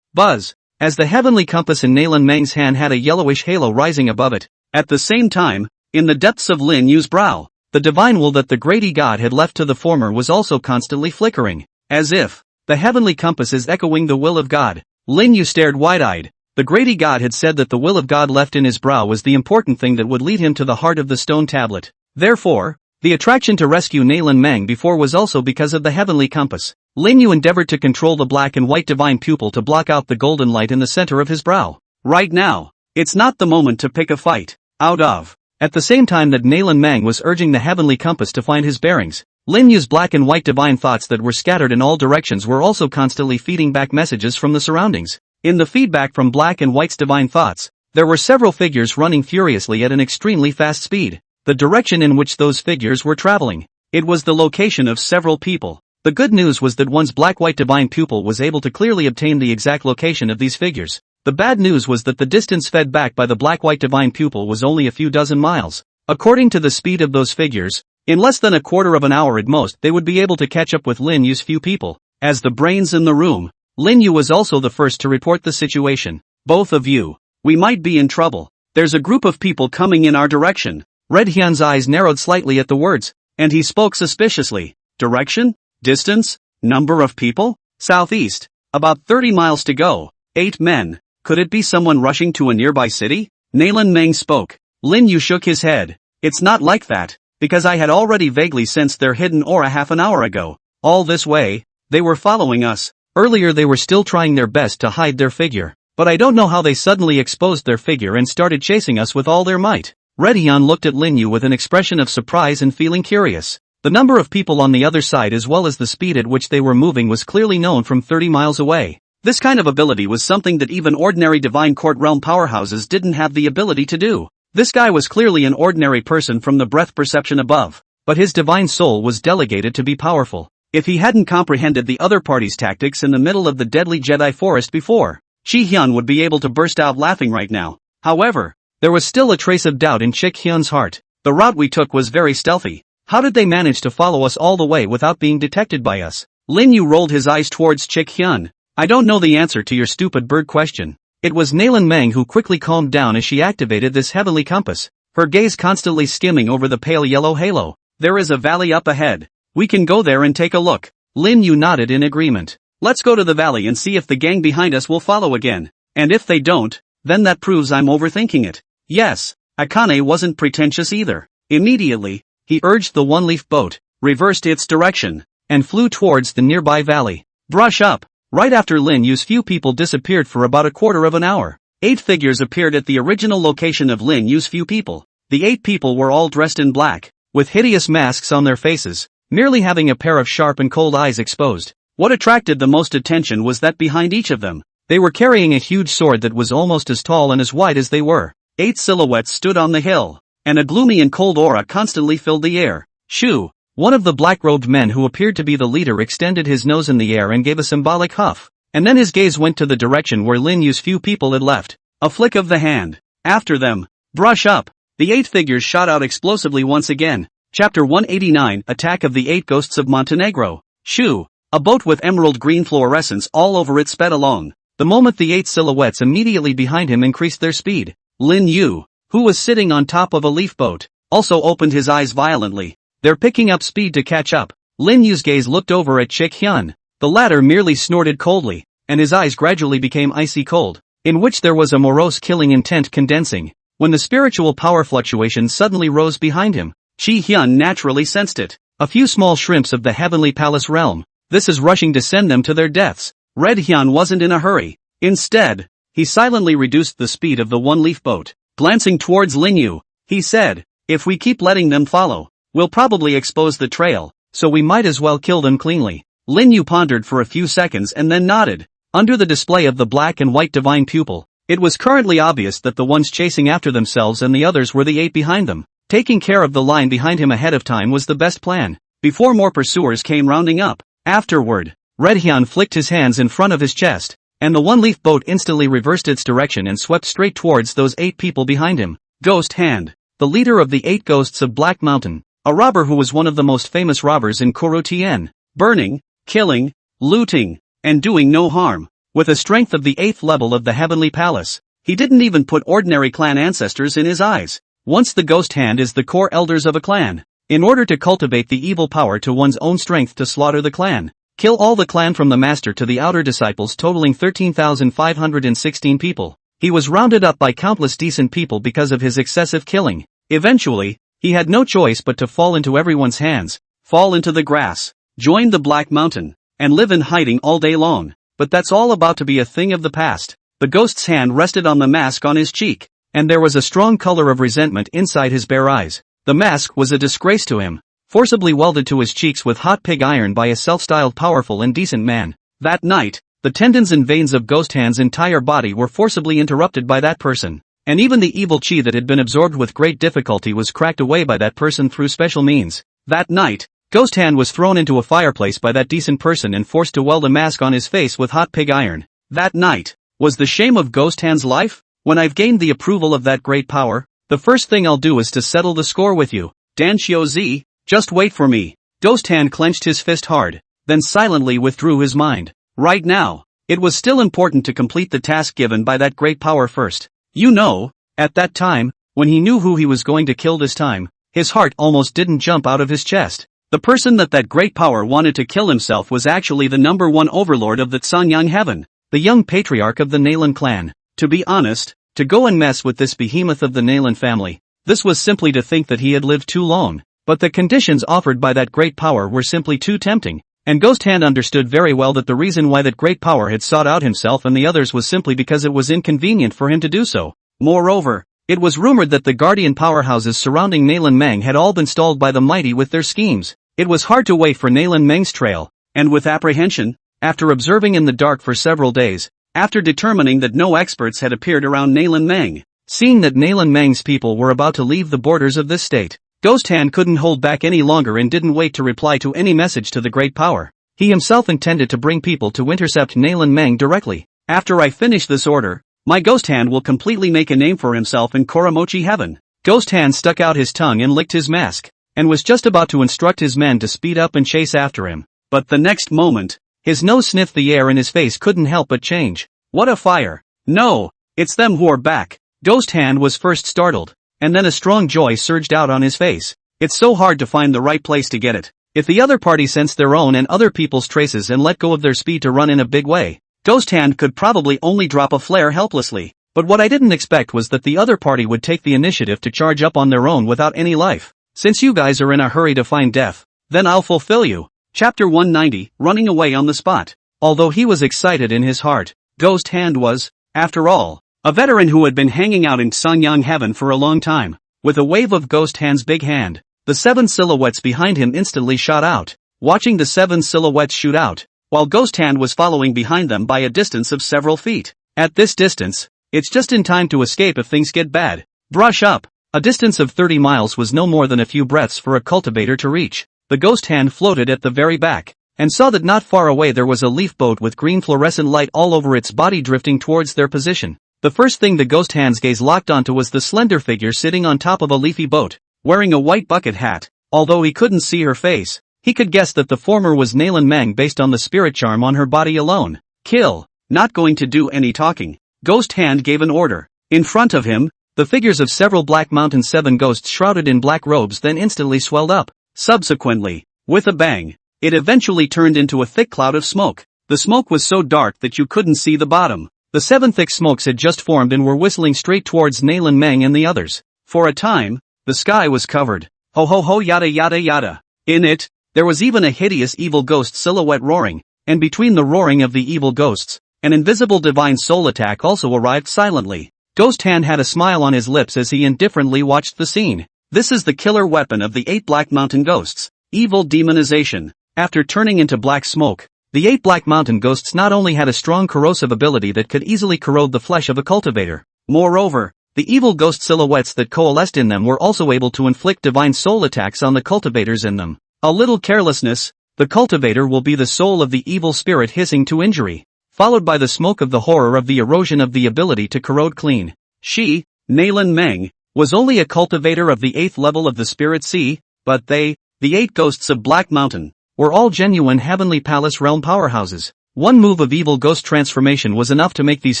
Buzz. As the heavenly compass in Nalan Mang's hand had a yellowish halo rising above it. At the same time, in the depths of Lin Yu's brow, the divine will that the great e-god had left to the former was also constantly flickering. As if, the heavenly compass is echoing the will of God. Lin Yu stared wide-eyed. The great e-god had said that the will of God left in his brow was the important thing that would lead him to the heart of the stone tablet. Therefore, the attraction to rescue Nalan Mang before was also because of the heavenly compass. Lin Yu endeavored to control the black and white divine pupil to block out the golden light in the center of his brow. Right now, it's not the moment to pick a fight. Out of. At the same time that Nalan Mang was urging the heavenly compass to find his bearings, Lin Yu's black and white divine thoughts that were scattered in all directions were also constantly feeding back messages from the surroundings. In the feedback from Black and White's divine thoughts, there were several figures running furiously at an extremely fast speed. The direction in which those figures were traveling. It was the location of several people. The good news was that one's black-white divine pupil was able to clearly obtain the exact location of these figures. The bad news was that the distance fed back by the black-white divine pupil was only a few dozen miles. According to the speed of those figures, in less than a quarter of an hour at most they would be able to catch up with Lin Yu's few people. As the brains in the room, Lin Yu was also the first to report the situation. Both of you. We might be in trouble. There's a group of people coming in our direction. Red Hyun's eyes narrowed slightly at the words, and he spoke suspiciously. Direction? Distance? Number of people? Southeast. About 30 miles to go. 8 men. Could it be someone rushing to a nearby city? Nalan Mang spoke. Lin Yu shook his head. It's not like that, because I had already vaguely sensed their hidden aura half an hour ago. All this way, they were following us. Earlier they were still trying their best to hide their figure, but I don't know how they suddenly exposed their figure and started chasing us with all their might. Red Hyun looked at Lin Yu with an expression of surprise and feeling curious. The number of people on the other side as well as the speed at which they were moving was clearly known from 30 miles away. This kind of ability was something that even ordinary divine court realm powerhouses didn't have the ability to do. This guy was clearly an ordinary person from the breath perception above. but his divine soul was delegated to be powerful. If he hadn't comprehended the other party's tactics in the middle of the deadly Jedi forest before, Chi-hyun would be able to burst out laughing right now. However, there was still a trace of doubt in Chi-hyun's heart. The route we took was very stealthy. How did they manage to follow us all the way without being detected by us? Lin Yu rolled his eyes towards Chi-hyun. I don't know the answer to your stupid bird question. It was Nalan Meng who quickly calmed down as she activated this heavenly compass, her gaze constantly skimming over the pale yellow halo. There is a valley up ahead. We can go there and take a look. Lin Yu nodded in agreement. Let's go to the valley and see if the gang behind us will follow again. And if they don't, then that proves I'm overthinking it. Yes, Akane wasn't pretentious either. Immediately, he urged the one-leaf boat, reversed its direction, and flew towards the nearby valley. Brush up. Right after Lin Yu's few people disappeared for about a quarter of an hour, 8 figures appeared at the original location of Lin Yu's few people. The 8 people were all dressed in black, with hideous masks on their faces, merely having a pair of sharp and cold eyes exposed. What attracted the most attention was that behind each of them, they were carrying a huge sword that was almost as tall and as wide as they were. 8 silhouettes stood on the hill, and a gloomy and cold aura constantly filled the air. Shoo! One of the black-robed men who appeared to be the leader extended his nose in the air and gave a symbolic huff, and then his gaze went to the direction where Lin Yu's few people had left. A flick of the hand. After them. Brush up. The 8 figures shot out explosively once again. Chapter 189, Attack of the 8 Ghosts of Montenegro. Shoo! A boat with emerald green fluorescence all over it sped along. The moment the 8 silhouettes immediately behind him increased their speed, Lin Yu, who was sitting on top of a leaf boat, also opened his eyes violently. They're picking up speed to catch up. Lin Yu's gaze looked over at Chi-hyun. The latter merely snorted coldly, and his eyes gradually became icy cold, in which there was a morose killing intent condensing. When the spiritual power fluctuation suddenly rose behind him, Chi-hyun naturally sensed it. A few small shrimps of the heavenly palace realm. This is rushing to send them to their deaths. Red Hyun wasn't in a hurry. Instead, he silently reduced the speed of the one-leaf boat. Glancing towards Lin Yu, he said, if we keep letting them follow, we'll probably expose the trail, so we might as well kill them cleanly. Lin Yu pondered for a few seconds and then nodded. Under the display of the black and white divine pupil, it was currently obvious that the ones chasing after themselves and the others were the 8 behind them. Taking care of the line behind him ahead of time was the best plan, before more pursuers came rounding up. Afterward, Red Hyun flicked his hands in front of his chest, and the one-leaf boat instantly reversed its direction and swept straight towards those 8 people behind him. Ghost Hand, the leader of the 8 ghosts of Black Mountain, a robber who was one of the most famous robbers in Korotien, burning, killing, looting, and doing no harm. With a strength of the 8th level of the Heavenly Palace, he didn't even put ordinary clan ancestors in his eyes. Once the Ghost Hand is the core elders of a clan. In order to cultivate the evil power to one's own strength to slaughter the clan, kill all the clan from the master to the outer disciples totaling 13,516 people. He was rounded up by countless decent people because of his excessive killing. Eventually, he had no choice but to fall into everyone's hands, fall into the grass, join the Black Mountain, and live in hiding all day long. But that's all about to be a thing of the past. The ghost's hand rested on the mask on his cheek, and there was a strong color of resentment inside his bare eyes. The mask was a disgrace to him, forcibly welded to his cheeks with hot pig iron by a self-styled powerful and decent man. That night, the tendons and veins of Ghost Hand's entire body were forcibly interrupted by that person. And even the evil chi that had been absorbed with great difficulty was cracked away by that person through special means. That night, Ghost Hand was thrown into a fireplace by that decent person and forced to weld a mask on his face with hot pig iron. That night was the shame of Ghost Hand's life. When I've gained the approval of that great power, the first thing I'll do is to settle the score with you. Dan Xiaozi, just wait for me. Ghost Hand clenched his fist hard, then silently withdrew his mind. Right now, it was still important to complete the task given by that great power first. You know, at that time, when he knew who he was going to kill this time, his heart almost didn't jump out of his chest. The person that great power wanted to kill himself was actually the #1 overlord of the Sanyang heaven, the young patriarch of the Nalan clan. To be honest, to go and mess with this behemoth of the Nalan family, this was simply to think that he had lived too long, but the conditions offered by that great power were simply too tempting, and Ghost Hand understood very well that the reason why that great power had sought out himself and the others was simply because it was inconvenient for him to do so. Moreover, it was rumored that the guardian powerhouses surrounding Nalan Meng had all been stalled by the mighty with their schemes. It was hard to wait for Nalan Meng's trail, and with apprehension, after observing in the dark for several days, after determining that no experts had appeared around Nalan Meng, seeing that Nalan Meng's people were about to leave the borders of this state, Ghost Hand couldn't hold back any longer and didn't wait to reply to any message to the Great Power. He himself intended to bring people to intercept Nalan Meng directly. After I finish this order, my Ghost Hand will completely make a name for himself in Koromochi heaven. Ghost Hand stuck out his tongue and licked his mask, and was just about to instruct his men to speed up and chase after him. But the next moment, his nose sniffed the air and his face couldn't help but change. What a fire! No! It's them who are back! Ghost Hand was first startled, and then a strong joy surged out on his face. It's so hard to find the right place to get it. If the other party sensed their own and other people's traces and let go of their speed to run in a big way, Ghost Hand could probably only drop a flare helplessly. But what I didn't expect was that the other party would take the initiative to charge up on their own without any life. Since you guys are in a hurry to find death, then I'll fulfill you. Chapter 190, Running Away on the Spot. Although he was excited in his heart, Ghost Hand was, after all, a veteran who had been hanging out in Sanyang heaven for a long time. With a wave of Ghost Hand's big hand, the 7 silhouettes behind him instantly shot out. Watching the 7 silhouettes shoot out, while Ghost Hand was following behind them by a distance of several feet. At this distance, it's just in time to escape if things get bad. Brush up. A distance of 30 miles was no more than a few breaths for a cultivator to reach. The Ghost Hand floated at the very back, and saw that not far away there was a leaf boat with green fluorescent light all over its body drifting towards their position. The first thing the Ghost Hand's gaze locked onto was the slender figure sitting on top of a leafy boat, wearing a white bucket hat. Although he couldn't see her face, he could guess that the former was Nalan Meng based on the spirit charm on her body alone. Kill. Not going to do any talking. Ghost Hand gave an order. In front of him, the figures of several Black Mountain 7 ghosts shrouded in black robes then instantly swelled up. Subsequently, with a bang, it eventually turned into a thick cloud of smoke. The smoke was so dark that you couldn't see the bottom. The 7 thick smokes had just formed and were whistling straight towards Nalan Meng and the others. For a time, the sky was covered. Ho ho ho yada yada yada. In it, there was even a hideous evil ghost silhouette roaring, and between the roaring of the evil ghosts, an invisible divine soul attack also arrived silently. Ghost Hand had a smile on his lips as he indifferently watched the scene. This is the killer weapon of the 8 Black Mountain ghosts. Evil demonization. After turning into black smoke, the 8 Black Mountain ghosts not only had a strong corrosive ability that could easily corrode the flesh of a cultivator. Moreover, the evil ghost silhouettes that coalesced in them were also able to inflict divine soul attacks on the cultivators in them. A little carelessness, the cultivator will be the soul of the evil spirit hissing to injury, followed by the smoke of the horror of the erosion of the ability to corrode clean. She, Nalan Meng, was only a cultivator of the 8th level of the spirit sea, but they, the 8 ghosts of Black Mountain, were all genuine heavenly palace realm powerhouses. One move of evil ghost transformation was enough to make these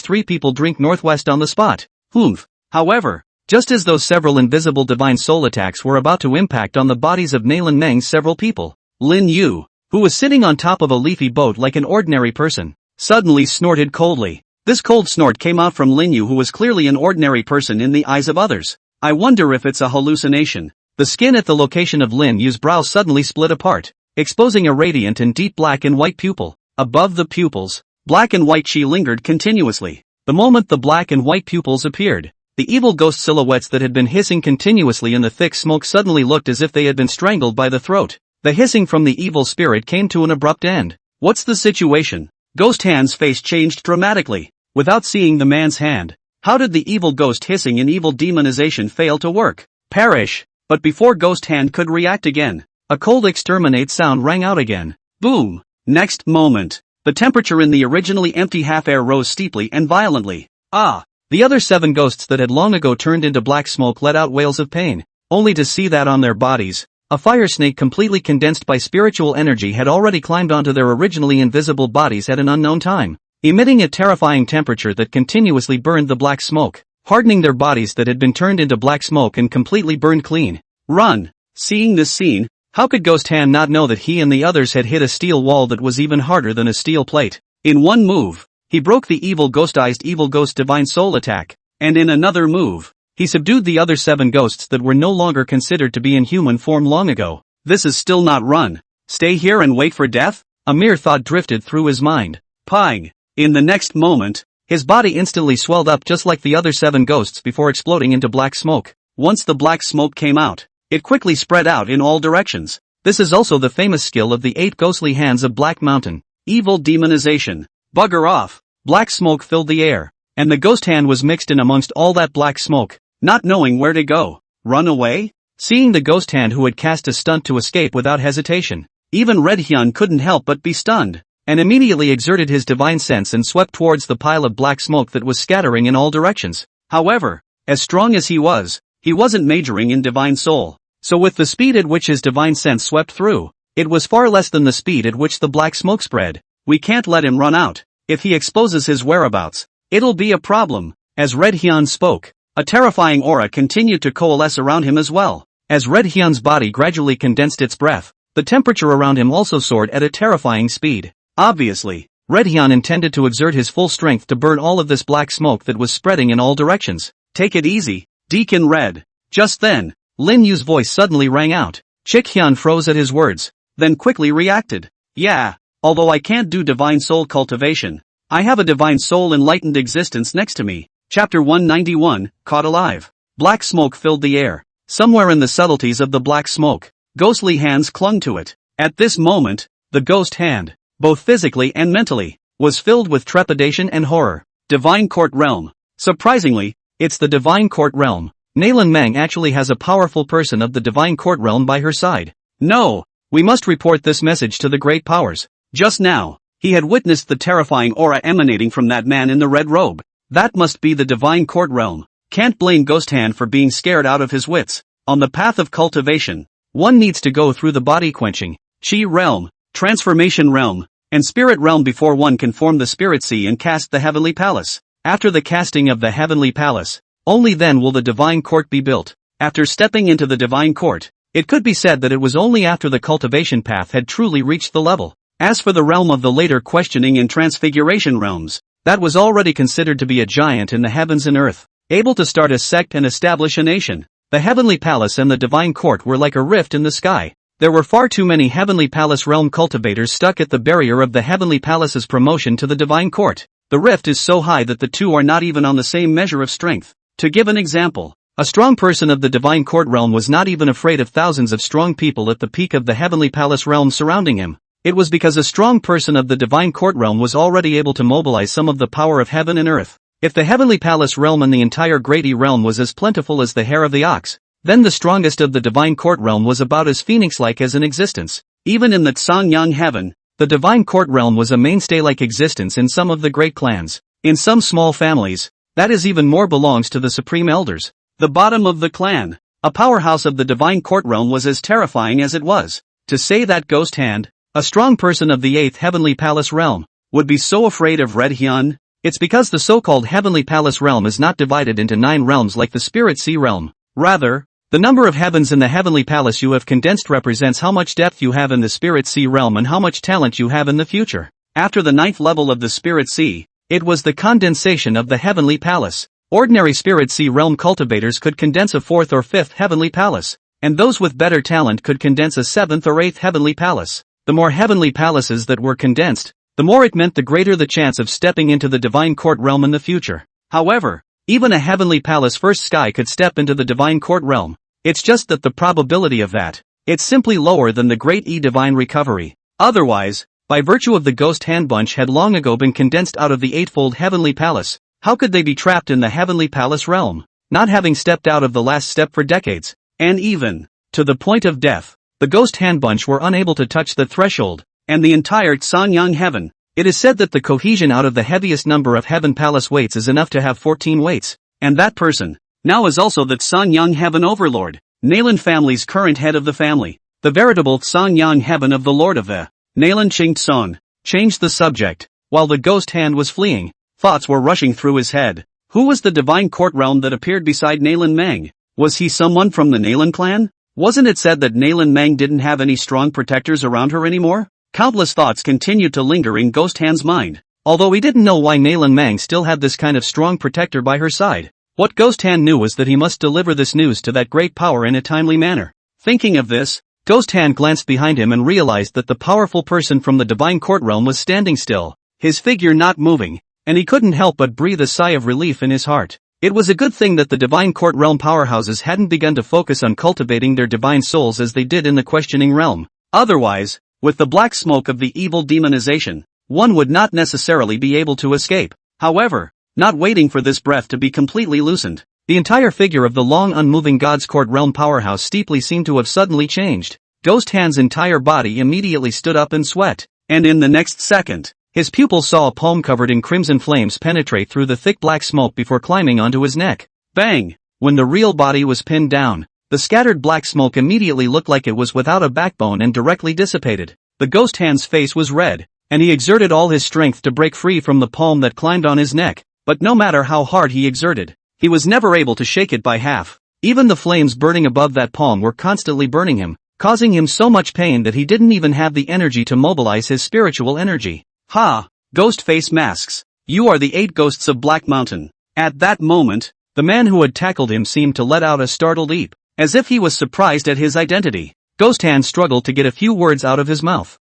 3 people drink northwest on the spot. Humph. However, just as those several invisible divine soul attacks were about to impact on the bodies of Nalan Meng's several people, Lin Yu, who was sitting on top of a leafy boat like an ordinary person, suddenly snorted coldly. This cold snort came out from Lin Yu, who was clearly an ordinary person in the eyes of others. I wonder if it's a hallucination. The skin at the location of Lin Yu's brow suddenly split apart, exposing a radiant and deep black and white pupil. Above the pupils, black and white chi lingered continuously. The moment the black and white pupils appeared, the evil ghost silhouettes that had been hissing continuously in the thick smoke suddenly looked as if they had been strangled by the throat. The hissing from the evil spirit came to an abrupt end. What's the situation? Ghost Hand's face changed dramatically. Without seeing the man's hand, how did the evil ghost hissing and evil demonization fail to work? Perish! But before Ghost Hand could react again, a cold exterminate sound rang out again. Boom! Next moment, the temperature in the originally empty half-air rose steeply and violently. Ah! The other 7 ghosts that had long ago turned into black smoke let out wails of pain, only to see that on their bodies, a fire snake completely condensed by spiritual energy had already climbed onto their originally invisible bodies at an unknown time, emitting a terrifying temperature that continuously burned the black smoke, hardening their bodies that had been turned into black smoke and completely burned clean. Run! Seeing this scene, how could Ghost Hand not know that he and the others had hit a steel wall that was even harder than a steel plate? In one move, he broke the evil ghost divine soul attack, and in another move, he subdued the other 7 ghosts that were no longer considered to be in human form long ago. This is still not run. Stay here and wait for death? A mere thought drifted through his mind. Pang! In the next moment, his body instantly swelled up just like the other 7 ghosts before exploding into black smoke. Once the black smoke came out, it quickly spread out in all directions. This is also the famous skill of the 8 ghostly hands of Black Mountain. Evil demonization. Bugger off. Black smoke filled the air, and the Ghost Hand was mixed in amongst all that black smoke, not knowing where to go. Run away? seeing the ghost hand who had cast a stunt to escape without hesitation. Even Red Hyun couldn't help but be stunned, and immediately exerted his divine sense and swept towards the pile of black smoke that was scattering in all directions. However, as strong as he wasn't majoring in divine soul. So with the speed at which his divine sense swept through, it was far less than the speed at which the black smoke spread. We can't let him run out. If he exposes his whereabouts, it'll be a problem. As Red Hyun spoke, a terrifying aura continued to coalesce around him as well. As Red Hyun's body gradually condensed its breath, the temperature around him also soared at a terrifying speed. Obviously, Red Hyun intended to exert his full strength to burn all of this black smoke that was spreading in all directions. Take it easy, Deacon Red. Just then, Lin Yu's voice suddenly rang out. Chick Hyun froze at his words, then quickly reacted. Yeah, although I can't do divine soul cultivation, I have a divine soul enlightened existence next to me. Chapter 191, Caught Alive. Black smoke filled the air. Somewhere in the subtleties of the black smoke, ghostly hands clung to it. At this moment, the ghost hand, both physically and mentally, was filled with trepidation and horror. Divine Court Realm. Surprisingly, it's the Divine Court Realm. Nalan Meng actually has a powerful person of the Divine Court Realm by her side. No, we must report this message to the great powers. Just now, he had witnessed the terrifying aura emanating from that man in the red robe. That must be the Divine Court Realm. Can't blame Ghost Hand for being scared out of his wits. On the path of cultivation, one needs to go through the body quenching, Chi Realm, Transformation Realm, and Spirit Realm before one can form the Spirit Sea and cast the Heavenly Palace. After the casting of the Heavenly Palace, only then will the Divine Court be built. After stepping into the Divine Court, it could be said that it was only after the cultivation path had truly reached the level. As for the realm of the later questioning and transfiguration realms, that was already considered to be a giant in the heavens and earth, able to start a sect and establish a nation. The Heavenly Palace and the Divine Court were like a rift in the sky. There were far too many Heavenly Palace realm cultivators stuck at the barrier of the Heavenly Palace's promotion to the Divine Court. The rift is so high that the two are not even on the same measure of strength. To give an example, a strong person of the Divine Court realm was not even afraid of thousands of strong people at the peak of the Heavenly Palace realm surrounding him. It was because a strong person of the Divine Court realm was already able to mobilize some of the power of heaven and earth. If the Heavenly Palace realm and the entire Great E realm was as plentiful as the hair of the ox, then the strongest of the Divine Court realm was about as phoenix-like as in existence. Even in the Tsangyang heaven, the Divine Court realm was a mainstay-like existence in some of the great clans. In some small families, that is even more belongs to the Supreme Elders. The bottom of the clan, a powerhouse of the Divine Court realm, was as terrifying as it was. To say that Ghost Hand, a strong person of the 8th Heavenly Palace realm, would be so afraid of Red Hyun, it's because the so-called Heavenly Palace realm is not divided into 9 realms like the Spirit Sea realm. Rather, the number of heavens in the Heavenly Palace you have condensed represents how much depth you have in the Spirit Sea realm and how much talent you have in the future. After the 9th level of the Spirit Sea, it was the condensation of the Heavenly Palace. Ordinary Spirit Sea realm cultivators could condense a 4th or 5th Heavenly Palace, and those with better talent could condense a 7th or 8th Heavenly Palace. The more Heavenly Palaces that were condensed, the more it meant the greater the chance of stepping into the Divine Court realm in the future. However, even a Heavenly Palace first sky could step into the Divine Court realm. It's just that the probability of that, it's simply lower than the Great E Divine Recovery. Otherwise, by virtue of the Ghost Hand bunch had long ago been condensed out of the eightfold Heavenly Palace, how could they be trapped in the Heavenly Palace realm, not having stepped out of the last step for decades? And even, to the point of death, the Ghost Hand bunch were unable to touch the threshold, and the entire Tsangyang heaven. It is said that the cohesion out of the heaviest number of Heaven Palace weights is enough to have 14 weights, and that person, now is also the Tsangyang Heaven Overlord, Nalan family's current head of the family, the veritable Tsangyang Heaven of the Lord of the Nalan Chingtson. Changed the subject. While the Ghost Hand was fleeing, thoughts were rushing through his head. Who was the Divine Court realm that appeared beside Nalan Meng? Was he someone from the Nalan clan? Wasn't it said that Nalan Meng didn't have any strong protectors around her anymore? Countless thoughts continued to linger in Ghost Hand's mind, although he didn't know why Nalan Meng still had this kind of strong protector by her side. What Ghost Hand knew was that he must deliver this news to that great power in a timely manner. Thinking of this, Ghost Hand glanced behind him and realized that the powerful person from the Divine Court realm was standing still, his figure not moving, and he couldn't help but breathe a sigh of relief in his heart. It was a good thing that the Divine Court realm powerhouses hadn't begun to focus on cultivating their divine souls as they did in the questioning realm. Otherwise, with the black smoke of the evil demonization, one would not necessarily be able to escape. However, not waiting for this breath to be completely loosened, The entire figure of the long unmoving God's Court realm powerhouse steeply seemed to have suddenly changed. Ghost Hand's entire body immediately stood up in sweat, and in the next second, his pupils saw a palm covered in crimson flames penetrate through the thick black smoke before climbing onto his neck. Bang! When the real body was pinned down, the scattered black smoke immediately looked like it was without a backbone and directly dissipated. The Ghost Hand's face was red, and he exerted all his strength to break free from the palm that climbed on his neck, but no matter how hard he exerted, he was never able to shake it by half. Even the flames burning above that palm were constantly burning him, causing him so much pain that he didn't even have the energy to mobilize his spiritual energy. Ha! Ghost face masks. You are the 8 ghosts of Black Mountain. At that moment, the man who had tackled him seemed to let out a startled eep, as if he was surprised at his identity. Ghost Hand struggled to get a few words out of his mouth.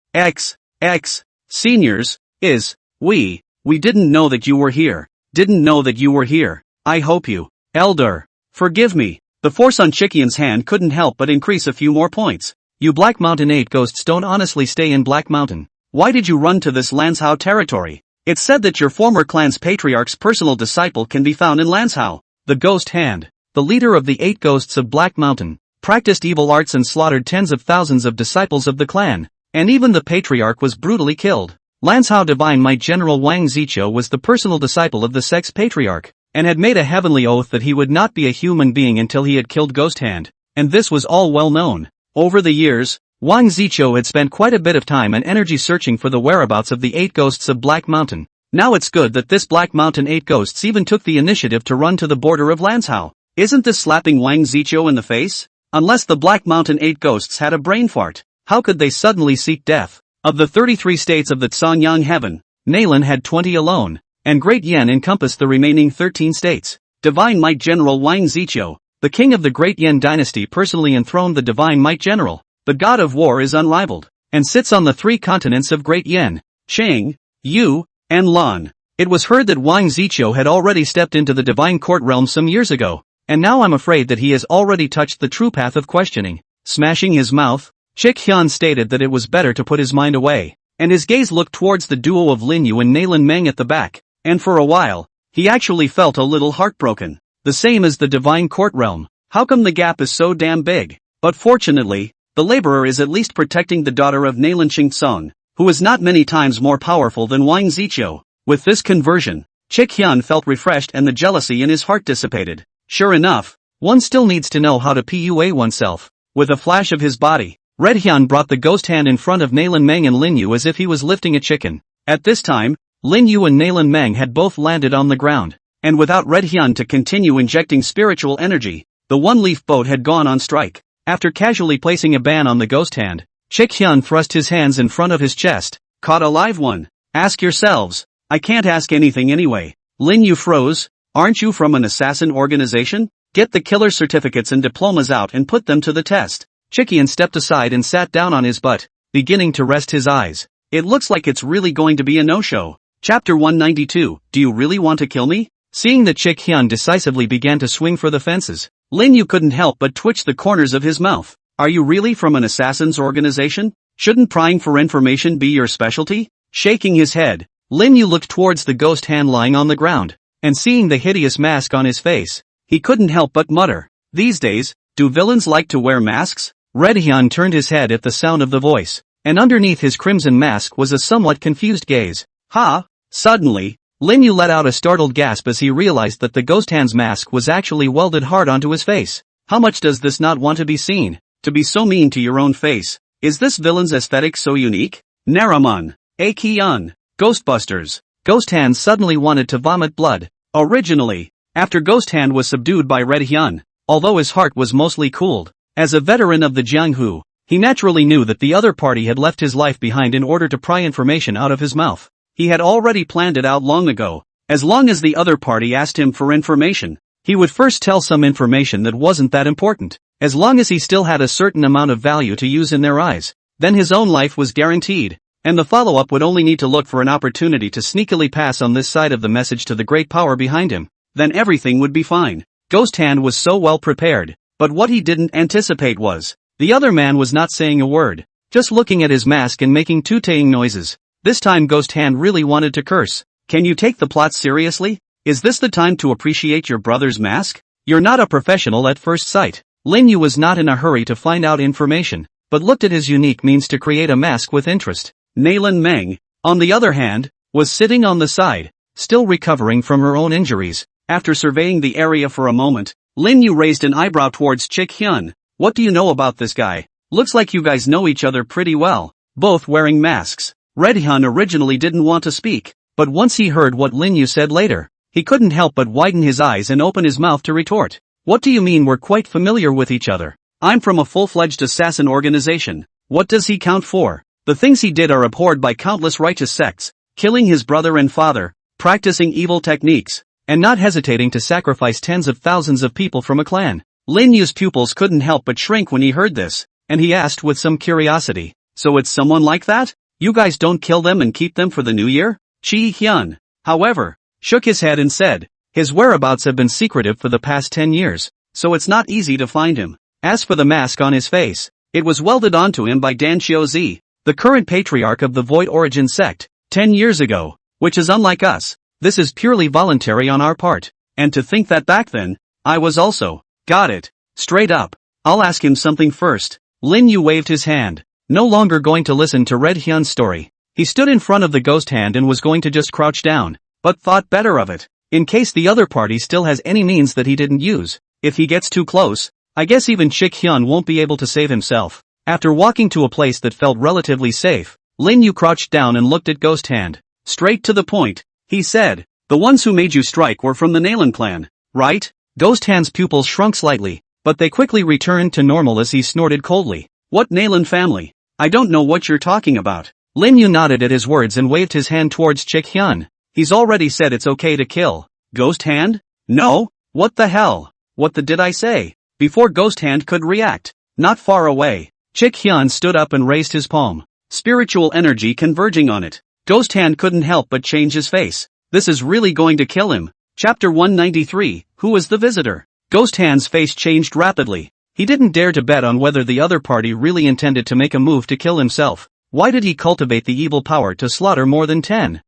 Seniors, we didn't know that you were here. Didn't know that you were here. I hope you, Elder, forgive me. The force on Chikian's hand couldn't help but increase a few more points. You Black Mountain 8 ghosts don't honestly stay in Black Mountain. Why did you run to this Lanzhou territory? It's said that your former clan's patriarch's personal disciple can be found in Lanzhou. The Ghost Hand, the leader of the 8 ghosts of Black Mountain, practiced evil arts and slaughtered tens of thousands of disciples of the clan, and even the patriarch was brutally killed. Lanzhou Divine Might General Wang Ziqiu was the personal disciple of the sect's patriarch, and had made a heavenly oath that he would not be a human being until he had killed Ghost Hand, and this was all well known. Over the years, Wang Ziqiu had spent quite a bit of time and energy searching for the whereabouts of the 8 ghosts of Black Mountain. Now it's good that this Black Mountain 8 ghosts even took the initiative to run to the border of Lanzhou. Isn't this slapping Wang Ziqiu in the face? Unless the Black Mountain 8 ghosts had a brain fart, how could they suddenly seek death? Of the 33 states of the Zhongyang heaven, Naylan had 20 alone, and Great Yen encompassed the remaining 13 states. Divine Might General Wang Ziqiu, the king of the Great Yen dynasty, personally enthroned the Divine Might General. The god of war is unrivaled, and sits on the 3 continents of Great Yen, Qing, Yu, and Lan. It was heard that Wang Ziqiu had already stepped into the Divine Court realm some years ago, and now I'm afraid that he has already touched the true path of questioning. Smashing his mouth, Chick Hyun stated that it was better to put his mind away, and his gaze looked towards the duo of Lin Yu and Naylan Meng at the back, and for a while, he actually felt a little heartbroken. The same as the Divine Court realm. How come the gap is so damn big? But fortunately, the laborer is at least protecting the daughter of Naylan Qingtsong, who is not many times more powerful than Wang Ziqiu. With this conversion, Chick Hyun felt refreshed and the jealousy in his heart dissipated. Sure enough, one still needs to know how to PUA oneself. With a flash of his body, Red Hyun brought the Ghost Hand in front of Naylan Meng and Lin Yu as if he was lifting a chicken. At this time, Lin Yu and Naylan Meng had both landed on the ground, and without Red Hyun to continue injecting spiritual energy, the one-leaf boat had gone on strike. After casually placing a ban on the Ghost Hand, Chick Hyun thrust his hands in front of his chest. Caught a live one. Ask yourselves. I can't ask anything anyway. Lin Yu froze. Aren't you from an assassin organization? Get the killer certificates and diplomas out and put them to the test. Chickian stepped aside and sat down on his butt, beginning to rest his eyes. It looks like it's really going to be a no-show. Chapter 192, Do you really want to kill me? Seeing that Chick Hyun decisively began to swing for the fences, Lin Yu couldn't help but twitch the corners of his mouth. Are you really from an assassin's organization? Shouldn't prying for information be your specialty? Shaking his head, Lin Yu looked towards the Ghost Hand lying on the ground, and seeing the hideous mask on his face, he couldn't help but mutter. These days, do villains like to wear masks? Red Hyun turned his head at the sound of the voice, and underneath his crimson mask was a somewhat confused gaze. Ha! Suddenly, Lin Yu let out a startled gasp as he realized that the Ghost Hand's mask was actually welded hard onto his face. How much does this not want to be seen? To be so mean to your own face. Is this villain's aesthetic so unique? Naraman. Akion. Ghostbusters. Ghost Hand suddenly wanted to vomit blood. Originally, after Ghost Hand was subdued by Red Hyun, although his heart was mostly cooled, as a veteran of the Jianghu, he naturally knew that the other party had left his life behind in order to pry information out of his mouth. He had already planned it out long ago. As long as the other party asked him for information, he would first tell some information that wasn't that important. As long as he still had a certain amount of value to use in their eyes, then his own life was guaranteed, and the follow-up would only need to look for an opportunity to sneakily pass on this side of the message to the great power behind him. Then everything would be fine. Ghost Hand was so well prepared, but what he didn't anticipate was, the other man was not saying a word, just looking at his mask and making tooting noises. This time Ghost Hand really wanted to curse. Can you take the plot seriously? Is this the time to appreciate your brother's mask? You're not a professional at first sight. Lin Yu was not in a hurry to find out information, but looked at his unique means to create a mask with interest. Nailin Meng, on the other hand, was sitting on the side, still recovering from her own injuries. After surveying the area for a moment, Lin Yu raised an eyebrow towards Chick Hyun. What do you know about this guy? Looks like you guys know each other pretty well. Both wearing masks. Red Hyun originally didn't want to speak, but once he heard what Lin Yu said later, he couldn't help but widen his eyes and open his mouth to retort. What do you mean we're quite familiar with each other? I'm from a full-fledged assassin organization. What does he count for? The things he did are abhorred by countless righteous sects, killing his brother and father, practicing evil techniques, and not hesitating to sacrifice tens of thousands of people from a clan. Lin Yu's pupils couldn't help but shrink when he heard this, and he asked with some curiosity, so it's someone like that? You guys don't kill them and keep them for the new year? Chi Hyun, however, shook his head and said, his whereabouts have been secretive for the past 10 years, so it's not easy to find him. As for the mask on his face, it was welded onto him by Dan Xiaozi, the current patriarch of the Void Origin sect, 10 years ago, which is unlike us. This is purely voluntary on our part, and to think that back then, I was also. Got it. Straight up. I'll ask him something first. Lin Yu waved his hand, no longer going to listen to Red Hyun's story. He stood in front of the ghost hand and was going to just crouch down, but thought better of it, in case the other party still has any means that he didn't use. If he gets too close, I guess even Chick Hyun won't be able to save himself. After walking to a place that felt relatively safe, Lin Yu crouched down and looked at Ghost Hand. Straight to the point, he said, the ones who made you strike were from the Nailin clan, right? Ghost Hand's pupils shrunk slightly, but they quickly returned to normal as he snorted coldly. What Nailin family? I don't know what you're talking about. Lin Yu nodded at his words and waved his hand towards Chick Hyun. He's already said it's okay to kill. Ghost Hand? No? What the hell? What did I say? Before Ghost Hand could react, not far away, Chick Hyun stood up and raised his palm, spiritual energy converging on it. Ghost Hand couldn't help but change his face. This is really going to kill him. Chapter 193, Who is the visitor? Ghost Hand's face changed rapidly. He didn't dare to bet on whether the other party really intended to make a move to kill himself. Why did he cultivate the evil power to slaughter more than 10,000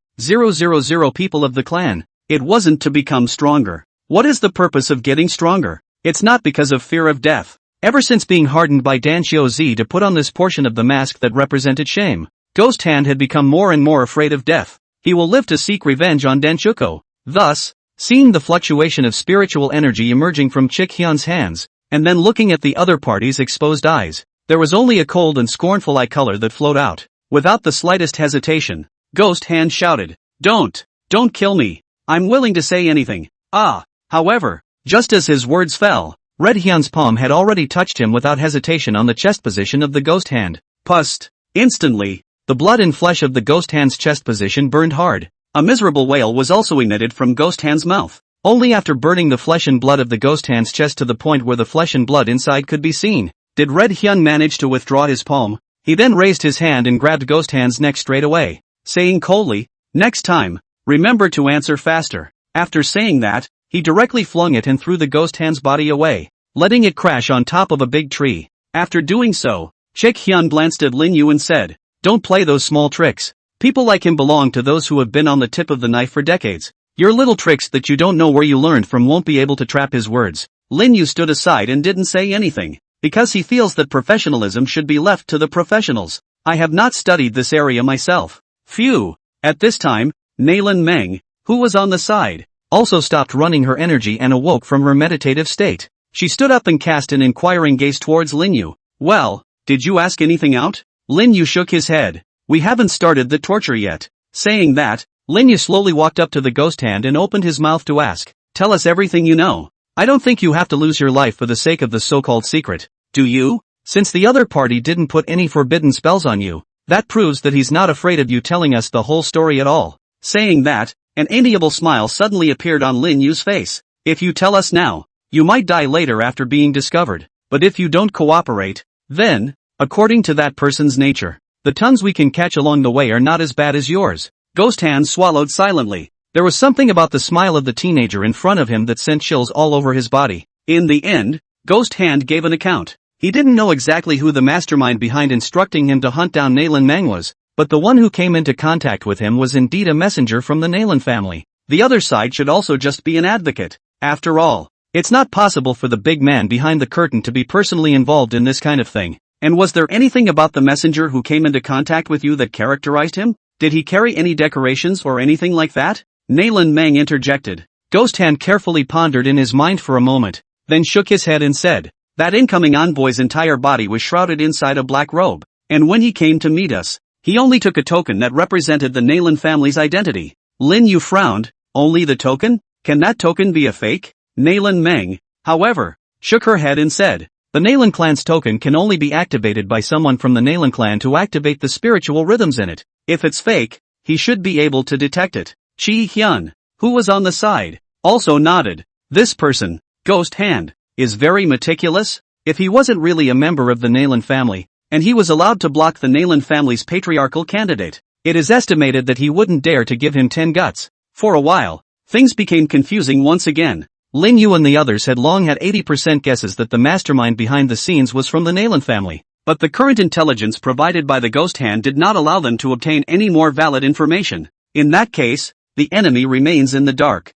people of the clan? It wasn't to become stronger. What is the purpose of getting stronger? It's not because of fear of death. Ever since being hardened by Dan Xiaozi to put on this portion of the mask that represented shame, Ghost Hand had become more and more afraid of death. He will live to seek revenge on Denchuko. Thus, seeing the fluctuation of spiritual energy emerging from Chick Hyun's hands, and then looking at the other party's exposed eyes, there was only a cold and scornful eye color that flowed out. Without the slightest hesitation, Ghost Hand shouted, Don't kill me. I'm willing to say anything. However, just as his words fell, Red Hyun's palm had already touched him without hesitation on the chest position of the Ghost Hand. Pust. Instantly, the blood and flesh of the Ghost Hand's chest position burned hard. A miserable wail was also emitted from Ghost Hand's mouth. Only after burning the flesh and blood of the Ghost Hand's chest to the point where the flesh and blood inside could be seen, did Red Hyun manage to withdraw his palm. He then raised his hand and grabbed Ghost Hand's neck straight away, saying coldly, Next time, remember to answer faster. After saying that, he directly flung it and threw the Ghost Hand's body away, letting it crash on top of a big tree. After doing so, Chick Hyun glanced at Lin Yu and said, Don't play those small tricks. People like him belong to those who have been on the tip of the knife for decades. Your little tricks that you don't know where you learned from won't be able to trap his words. Lin Yu stood aside and didn't say anything, because he feels that professionalism should be left to the professionals. I have not studied this area myself. Phew. At this time, Nailin Meng, who was on the side, also stopped running her energy and awoke from her meditative state. She stood up and cast an inquiring gaze towards Lin Yu. Well, did you ask anything out? Lin Yu shook his head. We haven't started the torture yet. Saying that, Lin Yu slowly walked up to the Ghost Hand and opened his mouth to ask, Tell us everything you know. I don't think you have to lose your life for the sake of the so-called secret, do you? Since the other party didn't put any forbidden spells on you, that proves that he's not afraid of you telling us the whole story at all. Saying that, an amiable smile suddenly appeared on Lin Yu's face. If you tell us now, you might die later after being discovered. But if you don't cooperate, then, according to that person's nature, the tons we can catch along the way are not as bad as yours. Ghost Hand swallowed silently. There was something about the smile of the teenager in front of him that sent chills all over his body. In the end, Ghost Hand gave an account. He didn't know exactly who the mastermind behind instructing him to hunt down Nailin Meng was, but the one who came into contact with him was indeed a messenger from the Nailin family. The other side should also just be an advocate. After all, It's not possible for the big man behind the curtain to be personally involved in this kind of thing. And was there anything about the messenger who came into contact with you that characterized him? Did he carry any decorations or anything like that? Nayland Meng interjected. Ghost Hand carefully pondered in his mind for a moment, then shook his head and said, that incoming envoy's entire body was shrouded inside a black robe, and when he came to meet us, he only took a token that represented the Nayland family's identity. Lin Yu frowned. Only the token? Can that token be a fake? Nayland Meng, however, shook her head and said, the Nayland clan's token can only be activated by someone from the Nayland clan to activate the spiritual rhythms in it. If it's fake, he should be able to detect it. Chi Hyun, who was on the side, also nodded. This person, Ghost Hand, is very meticulous. If he wasn't really a member of the Nayland family, and he was allowed to block the Nayland family's patriarchal candidate, it is estimated that he wouldn't dare to give him 10 guts. For a while, things became confusing once again. Lin Yu and the others had long had 80% guesses that the mastermind behind the scenes was from the Nayland family, but the current intelligence provided by the Ghost Hand did not allow them to obtain any more valid information. In that case, the enemy remains in the dark.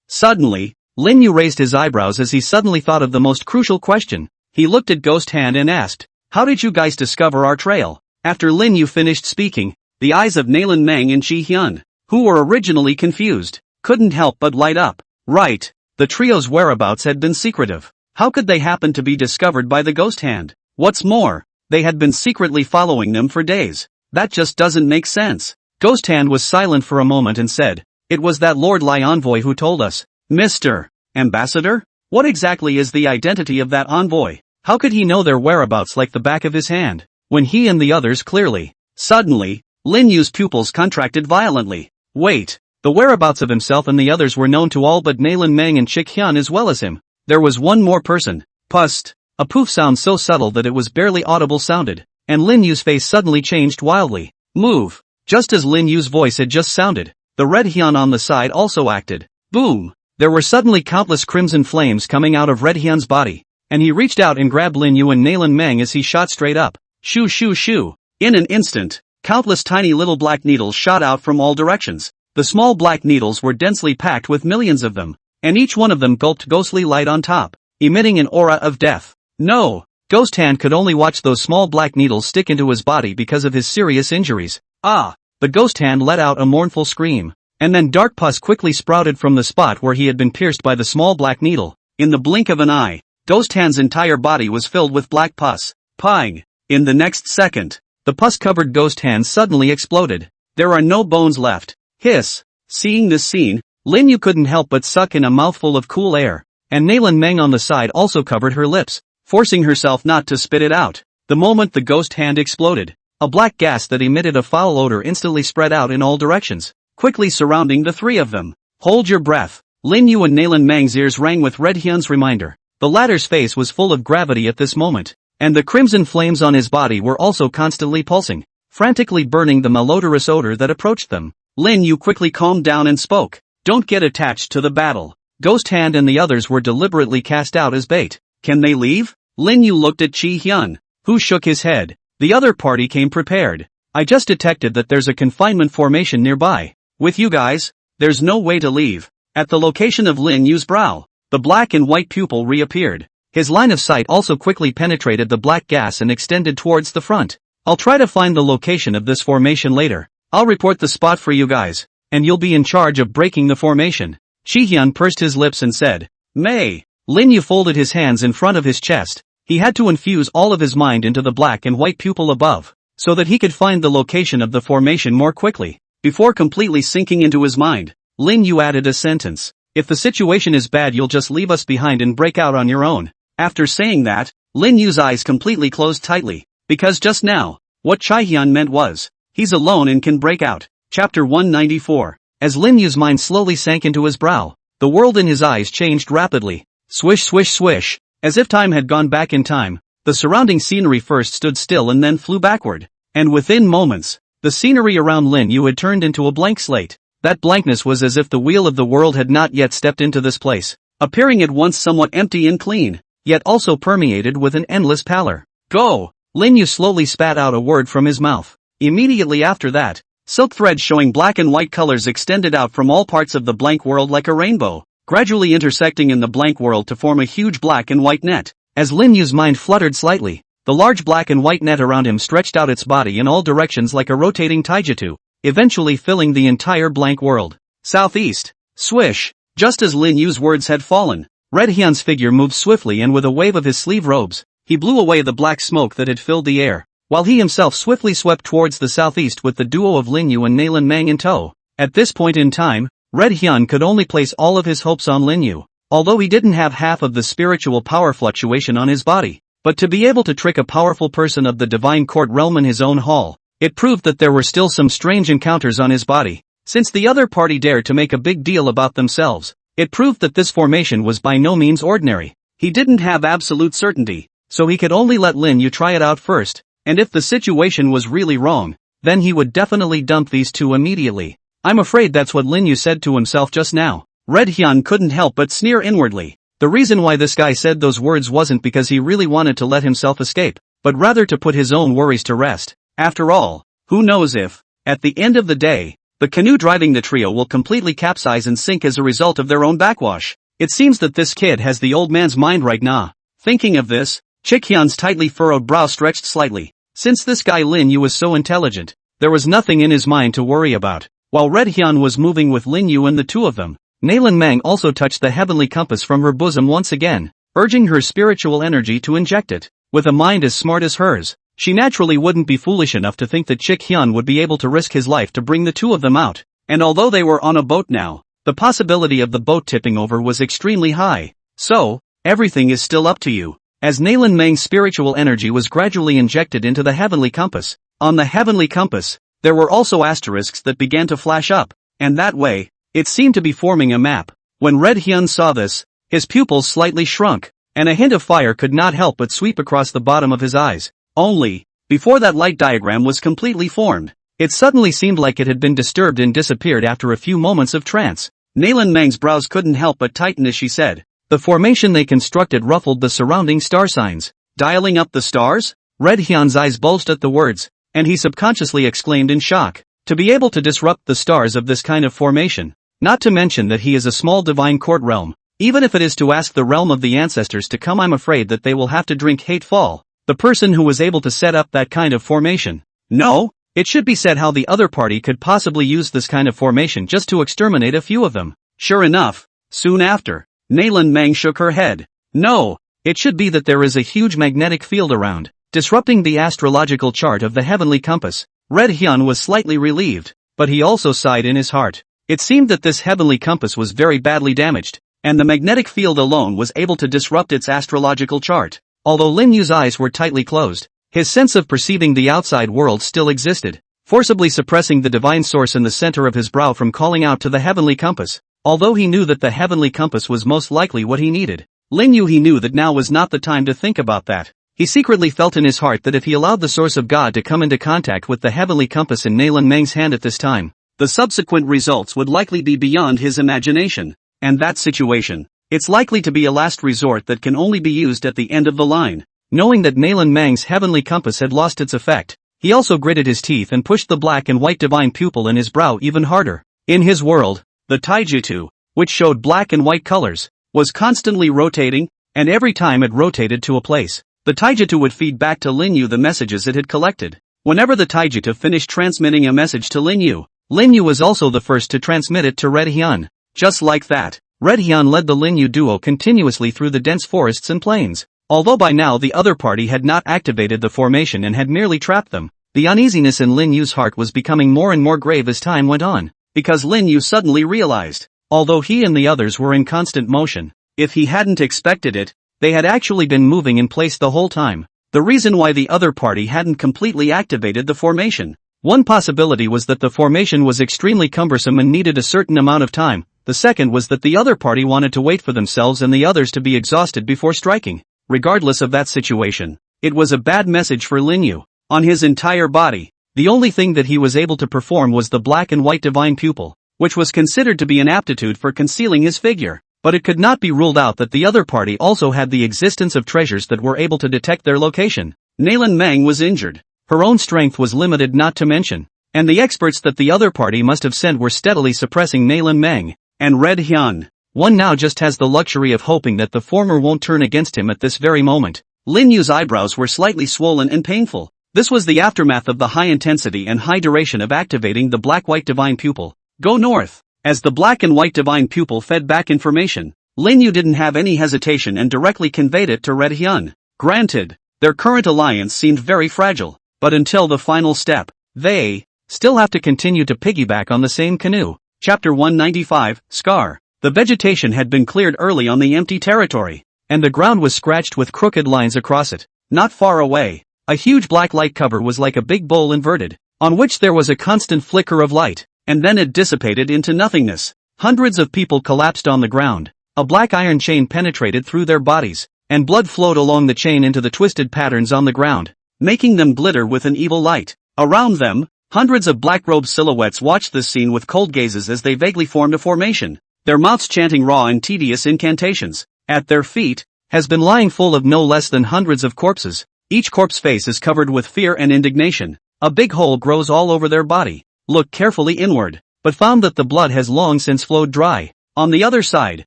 Suddenly, Lin Yu raised his eyebrows as he suddenly thought of the most crucial question. He looked at Ghost Hand and asked, how did you guys discover our trail? After Lin Yu finished speaking, the eyes of Nayland Meng and Chi Hyun, who were originally confused, couldn't help but light up. Right. The trio's whereabouts had been secretive. How could they happen to be discovered by the Ghost Hand? What's more, they had been secretly following them for days. That just doesn't make sense. Ghost Hand was silent for a moment and said, it was that Lord Lai envoy who told us. Mr. Ambassador? What exactly is the identity of that envoy? How could he know their whereabouts like the back of his hand, when he and the others clearly? Suddenly, Lin Yu's pupils contracted violently. Wait. The whereabouts of himself and the others were known to all but Nayland Meng and Chi Hyun as well as him. There was one more person. Pust. A poof sound so subtle that it was barely audible sounded, and Lin Yu's face suddenly changed wildly. Move. Just as Lin Yu's voice had just sounded, the red Hyun on the side also acted. Boom. There were suddenly countless crimson flames coming out of red Hyun's body, and he reached out and grabbed Lin Yu and Nayland Meng as he shot straight up. Shoo shoo shoo. In an instant, countless tiny little black needles shot out from all directions. The small black needles were densely packed with millions of them, and each one of them gulped ghostly light on top, emitting an aura of death. No! Ghost Hand could only watch those small black needles stick into his body because of his serious injuries. Ah! The Ghost Hand let out a mournful scream, and then dark pus quickly sprouted from the spot where he had been pierced by the small black needle. In the blink of an eye, Ghost Hand's entire body was filled with black pus. Pang! In the next second, the pus-covered Ghost Hand suddenly exploded. There are no bones left. Hiss. Seeing this scene, Lin Yu couldn't help but suck in a mouthful of cool air, and Nayland Meng on the side also covered her lips, forcing herself not to spit it out. The moment the Ghost Hand exploded, a black gas that emitted a foul odor instantly spread out in all directions, quickly surrounding the three of them. Hold your breath. Lin Yu and Nayland Meng's ears rang with Red Hyun's reminder. The latter's face was full of gravity at this moment, and the crimson flames on his body were also constantly pulsing, frantically burning the malodorous odor that approached them. Lin Yu quickly calmed down and spoke. Don't get attached to the battle. Ghost Hand and the others were deliberately cast out as bait. Can they leave? Lin Yu looked at Chi Hyun, who shook his head. The other party came prepared. I just detected that there's a confinement formation nearby. With you guys, there's no way to leave. At the location of Lin Yu's brow, the black and white pupil reappeared. His line of sight also quickly penetrated the black gas and extended towards the front. I'll try to find the location of this formation later. I'll report the spot for you guys, and you'll be in charge of breaking the formation. Chi Hyun pursed his lips and said, May. Lin Yu folded his hands in front of his chest. He had to infuse all of his mind into the black and white pupil above, so that he could find the location of the formation more quickly. Before completely sinking into his mind, Lin Yu added a sentence. If the situation is bad, you'll just leave us behind and break out on your own. After saying that, Lin Yu's eyes completely closed tightly, because just now, what Chi Hyun meant was, he's alone and can break out. Chapter 194. As Lin Yu's mind slowly sank into his brow, the world in his eyes changed rapidly. Swish swish swish. As if time had gone back in time, the surrounding scenery first stood still and then flew backward. And within moments, the scenery around Lin Yu had turned into a blank slate. That blankness was as if the wheel of the world had not yet stepped into this place, appearing at once somewhat empty and clean, yet also permeated with an endless pallor. Go! Lin Yu slowly spat out a word from his mouth. Immediately after that, silk threads showing black and white colors extended out from all parts of the blank world like a rainbow, gradually intersecting in the blank world to form a huge black and white net. As Lin Yu's mind fluttered slightly, the large black and white net around him stretched out its body in all directions like a rotating taijutsu, eventually filling the entire blank world. Southeast. Swish. Just as Lin Yu's words had fallen, Red Hyun's figure moved swiftly, and with a wave of his sleeve robes, he blew away the black smoke that had filled the air, while he himself swiftly swept towards the southeast with the duo of Lin Yu and Nalan Mang in tow. At this point in time, Red Hyun could only place all of his hopes on Lin Yu, although he didn't have half of the spiritual power fluctuation on his body. But to be able to trick a powerful person of the divine court realm in his own hall, it proved that there were still some strange encounters on his body. Since the other party dared to make a big deal about themselves, it proved that this formation was by no means ordinary. He didn't have absolute certainty, so he could only let Lin Yu try it out first, and if the situation was really wrong, then he would definitely dump these two immediately. I'm afraid that's what Lin Yu said to himself just now. Red Hyun couldn't help but sneer inwardly. The reason why this guy said those words wasn't because he really wanted to let himself escape, but rather to put his own worries to rest. After all, who knows if, at the end of the day, the canoe driving the trio will completely capsize and sink as a result of their own backwash. It seems that this kid has the old man's mind right now. Thinking of this, Chick Hyun's tightly furrowed brow stretched slightly. Since this guy Lin Yu was so intelligent, there was nothing in his mind to worry about. While Red Hyun was moving with Lin Yu and the two of them, Nalan Mang also touched the heavenly compass from her bosom once again, urging her spiritual energy to inject it. With a mind as smart as hers, she naturally wouldn't be foolish enough to think that Chick Hyun would be able to risk his life to bring the two of them out. And although they were on a boat now, the possibility of the boat tipping over was extremely high. So, everything is still up to you. As Nalan Mang's spiritual energy was gradually injected into the heavenly compass, on the heavenly compass, there were also asterisks that began to flash up, and that way, it seemed to be forming a map. When Red Hyun saw this, his pupils slightly shrunk, and a hint of fire could not help but sweep across the bottom of his eyes. Only, before that light diagram was completely formed, it suddenly seemed like it had been disturbed and disappeared after a few moments of trance. Nalan Mang's brows couldn't help but tighten as she said, "The formation they constructed ruffled the surrounding star signs." Dialing up the stars? Red Hyun's eyes bulged at the words, and he subconsciously exclaimed in shock. To be able to disrupt the stars of this kind of formation, not to mention that he is a small divine court realm, even if it is to ask the realm of the ancestors to come, I'm afraid that they will have to drink hate fall. The person who was able to set up that kind of formation. No, it should be said how the other party could possibly use this kind of formation just to exterminate a few of them. Sure enough, soon after, Nalan Mang shook her head. No, it should be that there is a huge magnetic field around, disrupting the astrological chart of the heavenly compass. Red Hyun was slightly relieved, but he also sighed in his heart. It seemed that this heavenly compass was very badly damaged, and the magnetic field alone was able to disrupt its astrological chart. Although Lin Yu's eyes were tightly closed, his sense of perceiving the outside world still existed, forcibly suppressing the divine source in the center of his brow from calling out to the heavenly compass. Although he knew that the heavenly compass was most likely what he needed, Lin Yu he knew that now was not the time to think about that. He secretly felt in his heart that if he allowed the source of God to come into contact with the heavenly compass in Nalan Mang's hand at this time, the subsequent results would likely be beyond his imagination. And that situation, it's likely to be a last resort that can only be used at the end of the line. Knowing that Nalan Mang's heavenly compass had lost its effect, he also gritted his teeth and pushed the black and white divine pupil in his brow even harder. In his world, the taijutsu, which showed black and white colors, was constantly rotating, and every time it rotated to a place, the taijutsu would feed back to Lin Yu the messages it had collected. Whenever the taijutsu finished transmitting a message to Lin Yu was also the first to transmit it to Red Hyun. Just like that, Red Hyun led the Lin Yu duo continuously through the dense forests and plains. Although by now the other party had not activated the formation and had merely trapped them, the uneasiness in Lin Yu's heart was becoming more and more grave as time went on, because Lin Yu suddenly realized, although he and the others were in constant motion, if he hadn't expected it, they had actually been moving in place the whole time. The reason why the other party hadn't completely activated the formation. One possibility was that the formation was extremely cumbersome and needed a certain amount of time. The second was that the other party wanted to wait for themselves and the others to be exhausted before striking. Regardless of that situation, it was a bad message for Lin Yu. On his entire body, the only thing that he was able to perform was the black and white divine pupil, which was considered to be an aptitude for concealing his figure. But it could not be ruled out that the other party also had the existence of treasures that were able to detect their location. Nalan Mang was injured. Her own strength was limited not to mention, and the experts that the other party must have sent were steadily suppressing Nalan Mang. And Red Hyun, One now just has the luxury of hoping that the former won't turn against him at this very moment. Lin Yu's eyebrows were slightly swollen and painful. This was the aftermath of the high intensity and high duration of activating the black-white divine pupil. Go north. As the black and white divine pupil fed back information, Lin Yu didn't have any hesitation and directly conveyed it to Red Hyun. Granted, their current alliance seemed very fragile, but until the final step, they still have to continue to piggyback on the same canoe. Chapter 195, Scar. The vegetation had been cleared early on the empty territory, and the ground was scratched with crooked lines across it. Not far away, a huge black light cover was like a big bowl inverted, on which there was a constant flicker of light, and then it dissipated into nothingness. Hundreds of people collapsed on the ground. A black iron chain penetrated through their bodies, and blood flowed along the chain into the twisted patterns on the ground, making them glitter with an evil light. Around them, hundreds of black-robed silhouettes watched this scene with cold gazes as they vaguely formed a formation, their mouths chanting raw and tedious incantations. At their feet, has been lying full of no less than hundreds of corpses. Each corpse face is covered with fear and indignation. A big hole grows all over their body. Look carefully inward, but found that the blood has long since flowed dry. On the other side,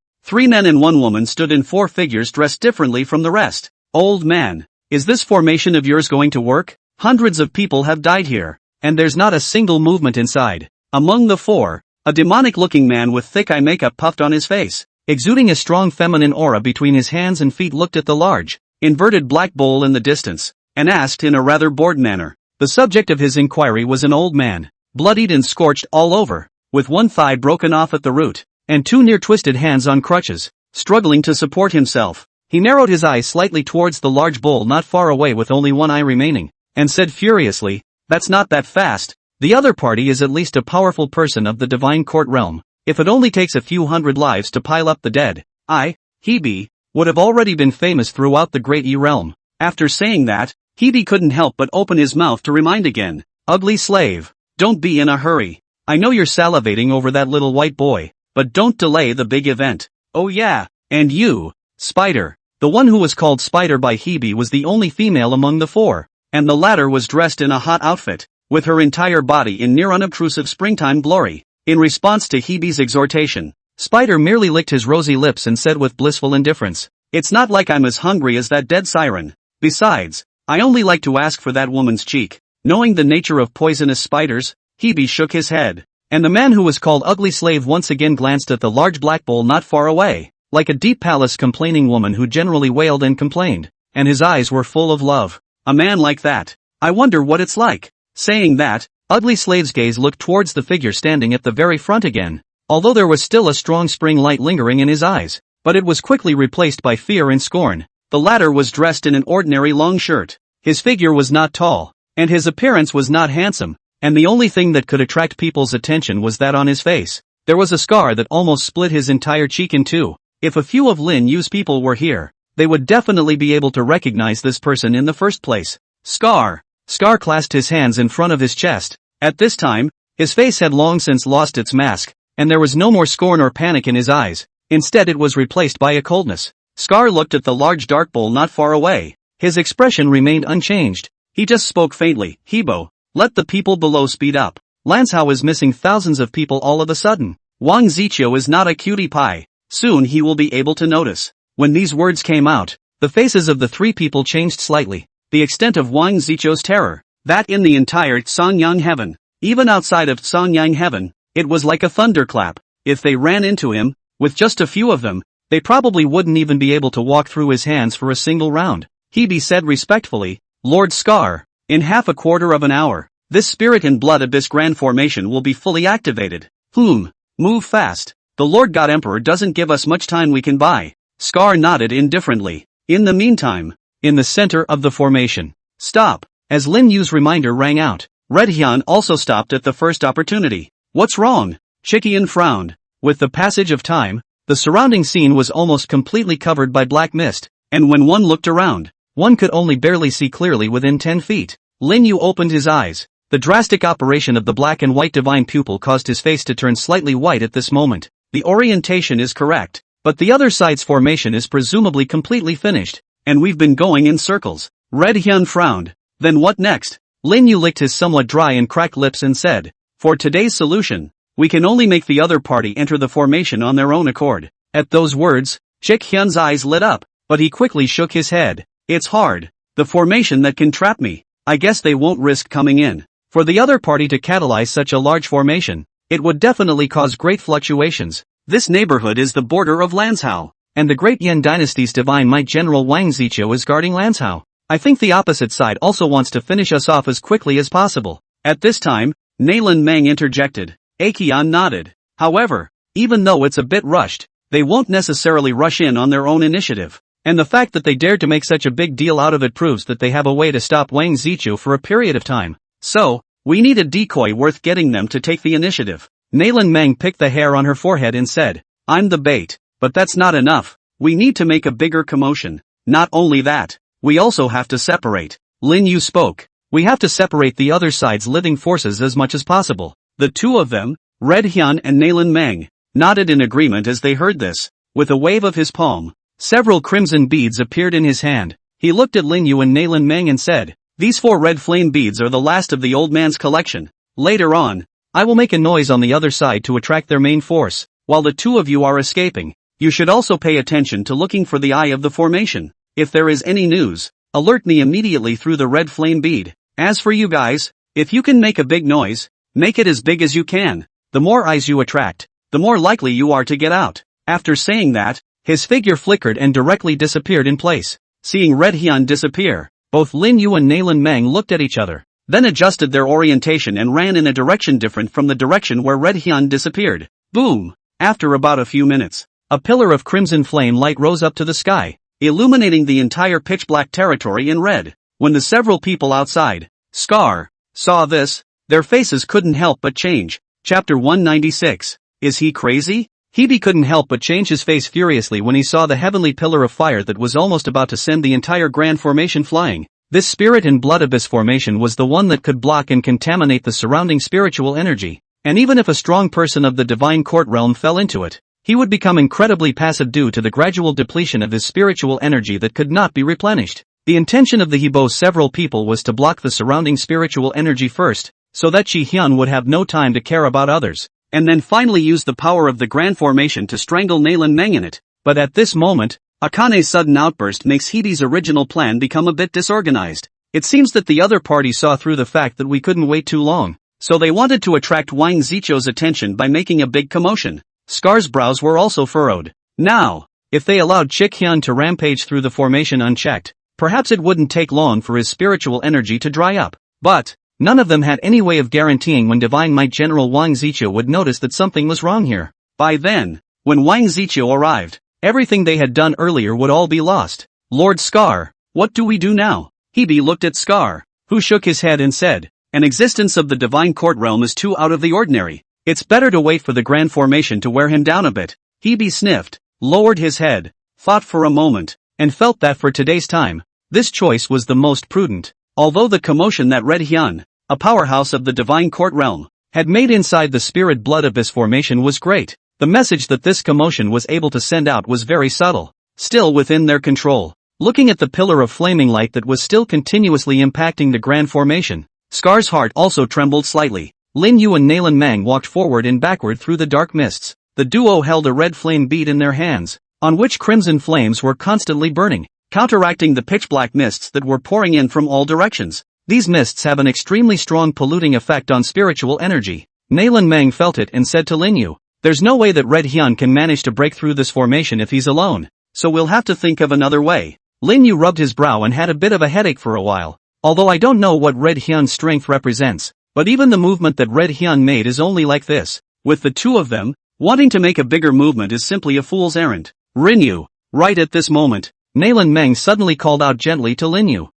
3 men and 1 woman stood in 4 figures dressed differently from the rest. Old man, is this formation of yours going to work? Hundreds of people have died here, and there's not a single movement inside. Among the 4, a demonic-looking man with thick eye makeup puffed on his face, exuding a strong feminine aura between his hands and feet, looked at the large, inverted black bowl in the distance, and asked in a rather bored manner. The subject of his inquiry was an old man, bloodied and scorched all over, with one thigh broken off at the root, and 2 near-twisted hands on crutches, struggling to support himself. He narrowed his eyes slightly towards the large bowl not far away with only one eye remaining, and said furiously, "That's not that fast. The other party is at least a powerful person of the divine court realm. If it only takes a few hundred lives to pile up the dead, I, Hebe, would have already been famous throughout the great E realm." After saying that, Hebe couldn't help but open his mouth to remind again, "Ugly slave, don't be in a hurry. I know you're salivating over that little white boy, but don't delay the big event. Oh yeah, and you, Spider." The one who was called Spider by Hebe was the only female among the 4, and the latter was dressed in a hot outfit, with her entire body in near unobtrusive springtime glory. In response to Hebe's exhortation, Spider merely licked his rosy lips and said with blissful indifference, "It's not like I'm as hungry as that dead siren. Besides, I only like to ask for that woman's cheek." Knowing the nature of poisonous spiders, Hebe shook his head, and the man who was called Ugly Slave once again glanced at the large black bowl not far away, like a deep palace complaining woman who generally wailed and complained, and his eyes were full of love. A man like that, I wonder what it's like. Saying that, Ugly Slave's gaze looked towards the figure standing at the very front again, although there was still a strong spring light lingering in his eyes, but it was quickly replaced by fear and scorn. The latter was dressed in an ordinary long shirt. His figure was not tall, and his appearance was not handsome, and the only thing that could attract people's attention was that on his face, there was a scar that almost split his entire cheek in 2. If a few of Lin Yu's people were here, they would definitely be able to recognize this person in the first place. Scar. Scar clasped his hands in front of his chest. At this time, his face had long since lost its mask, and there was no more scorn or panic in his eyes. Instead it was replaced by a coldness. Scar looked at the large dark bowl not far away. His expression remained unchanged. He just spoke faintly, "Hebo, let the people below speed up. Lanzhou is missing thousands of people all of a sudden. Wang Ziqiu is not a cutie pie. Soon he will be able to notice." When these words came out, the faces of the 3 people changed slightly. The extent of Wang Ziqiu's terror, that in the entire Songyang heaven, even outside of Songyang heaven, it was like a thunderclap. If they ran into him, with just a few of them, they probably wouldn't even be able to walk through his hands for a single round. Hebe said respectfully, "Lord Scar, in half a quarter of an hour, this Spirit and Blood Abyss Grand Formation will be fully activated. Move fast. The Lord God Emperor doesn't give us much time we can buy." Scar nodded indifferently. In the meantime, in the center of the formation, "Stop." As Lin Yu's reminder rang out, Red Hyun also stopped at the first opportunity. "What's wrong?" Chikian frowned. With the passage of time, the surrounding scene was almost completely covered by black mist, and when one looked around, one could only barely see clearly within 10 feet. Lin Yu opened his eyes. The drastic operation of the black and white divine pupil caused his face to turn slightly white at this moment. The orientation is correct, but the other side's formation is presumably completely finished, and we've been going in circles. Red Hyun frowned. Then what next? Lin Yu licked his somewhat dry and cracked lips and said, "For today's solution, we can only make the other party enter the formation on their own accord. At those words, Chick Hyun's eyes lit up, but he quickly shook his head. It's hard. The formation that can trap me. I guess they won't risk coming in. For the other party to catalyze such a large formation, it would definitely cause great fluctuations. This neighborhood is the border of Lanzhou, and the Great Yan Dynasty's divine might General Wang Ziqiu is guarding Lanzhou. I think the opposite side also wants to finish us off as quickly as possible. At this time, Nailin Meng interjected. Aekion nodded. However, even though it's a bit rushed, they won't necessarily rush in on their own initiative. And the fact that they dared to make such a big deal out of it proves that they have a way to stop Wang Ziqiu for a period of time. So, we need a decoy worth getting them to take the initiative. Nailin Meng picked the hair on her forehead and said, I'm the bait, but that's not enough. We need to make a bigger commotion. Not only that, we also have to separate. Lin Yu spoke. We have to separate the other side's living forces as much as possible. The two of them, Red Hyun and Nailin Meng, nodded in agreement as they heard this. With a wave of his palm, several crimson beads appeared in his hand. He looked at Lin Yu and Nailin Meng and said, these 4 red flame beads are the last of the old man's collection. Later on, I will make a noise on the other side to attract their main force. While the two of you are escaping, you should also pay attention to looking for the eye of the formation. If there is any news, alert me immediately through the red flame bead. As for you guys, if you can make a big noise, make it as big as you can. The more eyes you attract, the more likely you are to get out. After saying that, his figure flickered and directly disappeared in place. Seeing Red Hyun disappear, both Lin Yu and Nailin Meng looked at each other, then adjusted their orientation and ran in a direction different from the direction where Red Hyun disappeared. Boom! After about a few minutes, a pillar of crimson flame light rose up to the sky, illuminating the entire pitch-black territory in red. When the several people outside, Scar, saw this, their faces couldn't help but change. Chapter 196. Is he crazy? Hebe couldn't help but change his face furiously when he saw the heavenly pillar of fire that was almost about to send the entire grand formation flying. This spirit and blood abyss formation was the one that could block and contaminate the surrounding spiritual energy, and even if a strong person of the divine court realm fell into it, he would become incredibly passive due to the gradual depletion of his spiritual energy that could not be replenished. The intention of the Hebo's several people was to block the surrounding spiritual energy first, so that Chi Hyun would have no time to care about others, and then finally use the power of the grand formation to strangle Nailin Meng in it. But at this moment, Akane's sudden outburst makes Hebe's original plan become a bit disorganized. It seems that the other party saw through the fact that we couldn't wait too long, so they wanted to attract Wang Ziqiu's attention by making a big commotion. Scar's brows were also furrowed. Now, if they allowed Chick Hyun to rampage through the formation unchecked, perhaps it wouldn't take long for his spiritual energy to dry up. But none of them had any way of guaranteeing when Divine Might General Wang Ziqiu would notice that something was wrong here. By then, when Wang Ziqiu arrived, everything they had done earlier would all be lost. Lord Scar, what do we do now? Hebe looked at Scar, who shook his head and said, an existence of the divine court realm is too out of the ordinary. It's better to wait for the grand formation to wear him down a bit. Hebe sniffed, lowered his head, thought for a moment, and felt that for today's time, this choice was the most prudent. Although the commotion that Red Hyun, a powerhouse of the divine court realm, had made inside the spirit blood abyss formation was great, the message that this commotion was able to send out was very subtle, still within their control. Looking at the pillar of flaming light that was still continuously impacting the grand formation, Scar's heart also trembled slightly. Lin Yu and Nailin Meng walked forward and backward through the dark mists. The duo held a red flame bead in their hands, on which crimson flames were constantly burning, counteracting the pitch-black mists that were pouring in from all directions. These mists have an extremely strong polluting effect on spiritual energy. Nailin Meng felt it and said to Lin Yu, there's no way that Red Hyun can manage to break through this formation if he's alone, so we'll have to think of another way. Lin Yu rubbed his brow and had a bit of a headache for a while. Although I don't know what Red Hyun's strength represents, but even the movement that Red Hyun made is only like this. With the two of them, wanting to make a bigger movement is simply a fool's errand. Lin Yu. Right at this moment, Nailin Meng suddenly called out gently to Lin Yu.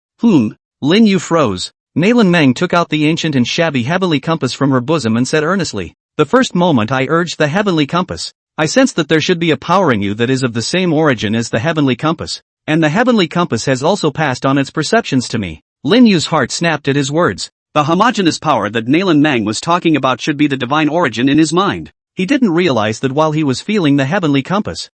Lin Yu froze. Nailin Meng took out the ancient and shabby heavenly compass from her bosom and said earnestly, the first moment I urged the heavenly compass, I sensed that there should be a power in you that is of the same origin as the heavenly compass, and the heavenly compass has also passed on its perceptions to me. Lin Yu's heart snapped at his words. The homogeneous power that Nailin Meng was talking about should be the divine origin in his mind. He didn't realize that while he was feeling the heavenly compass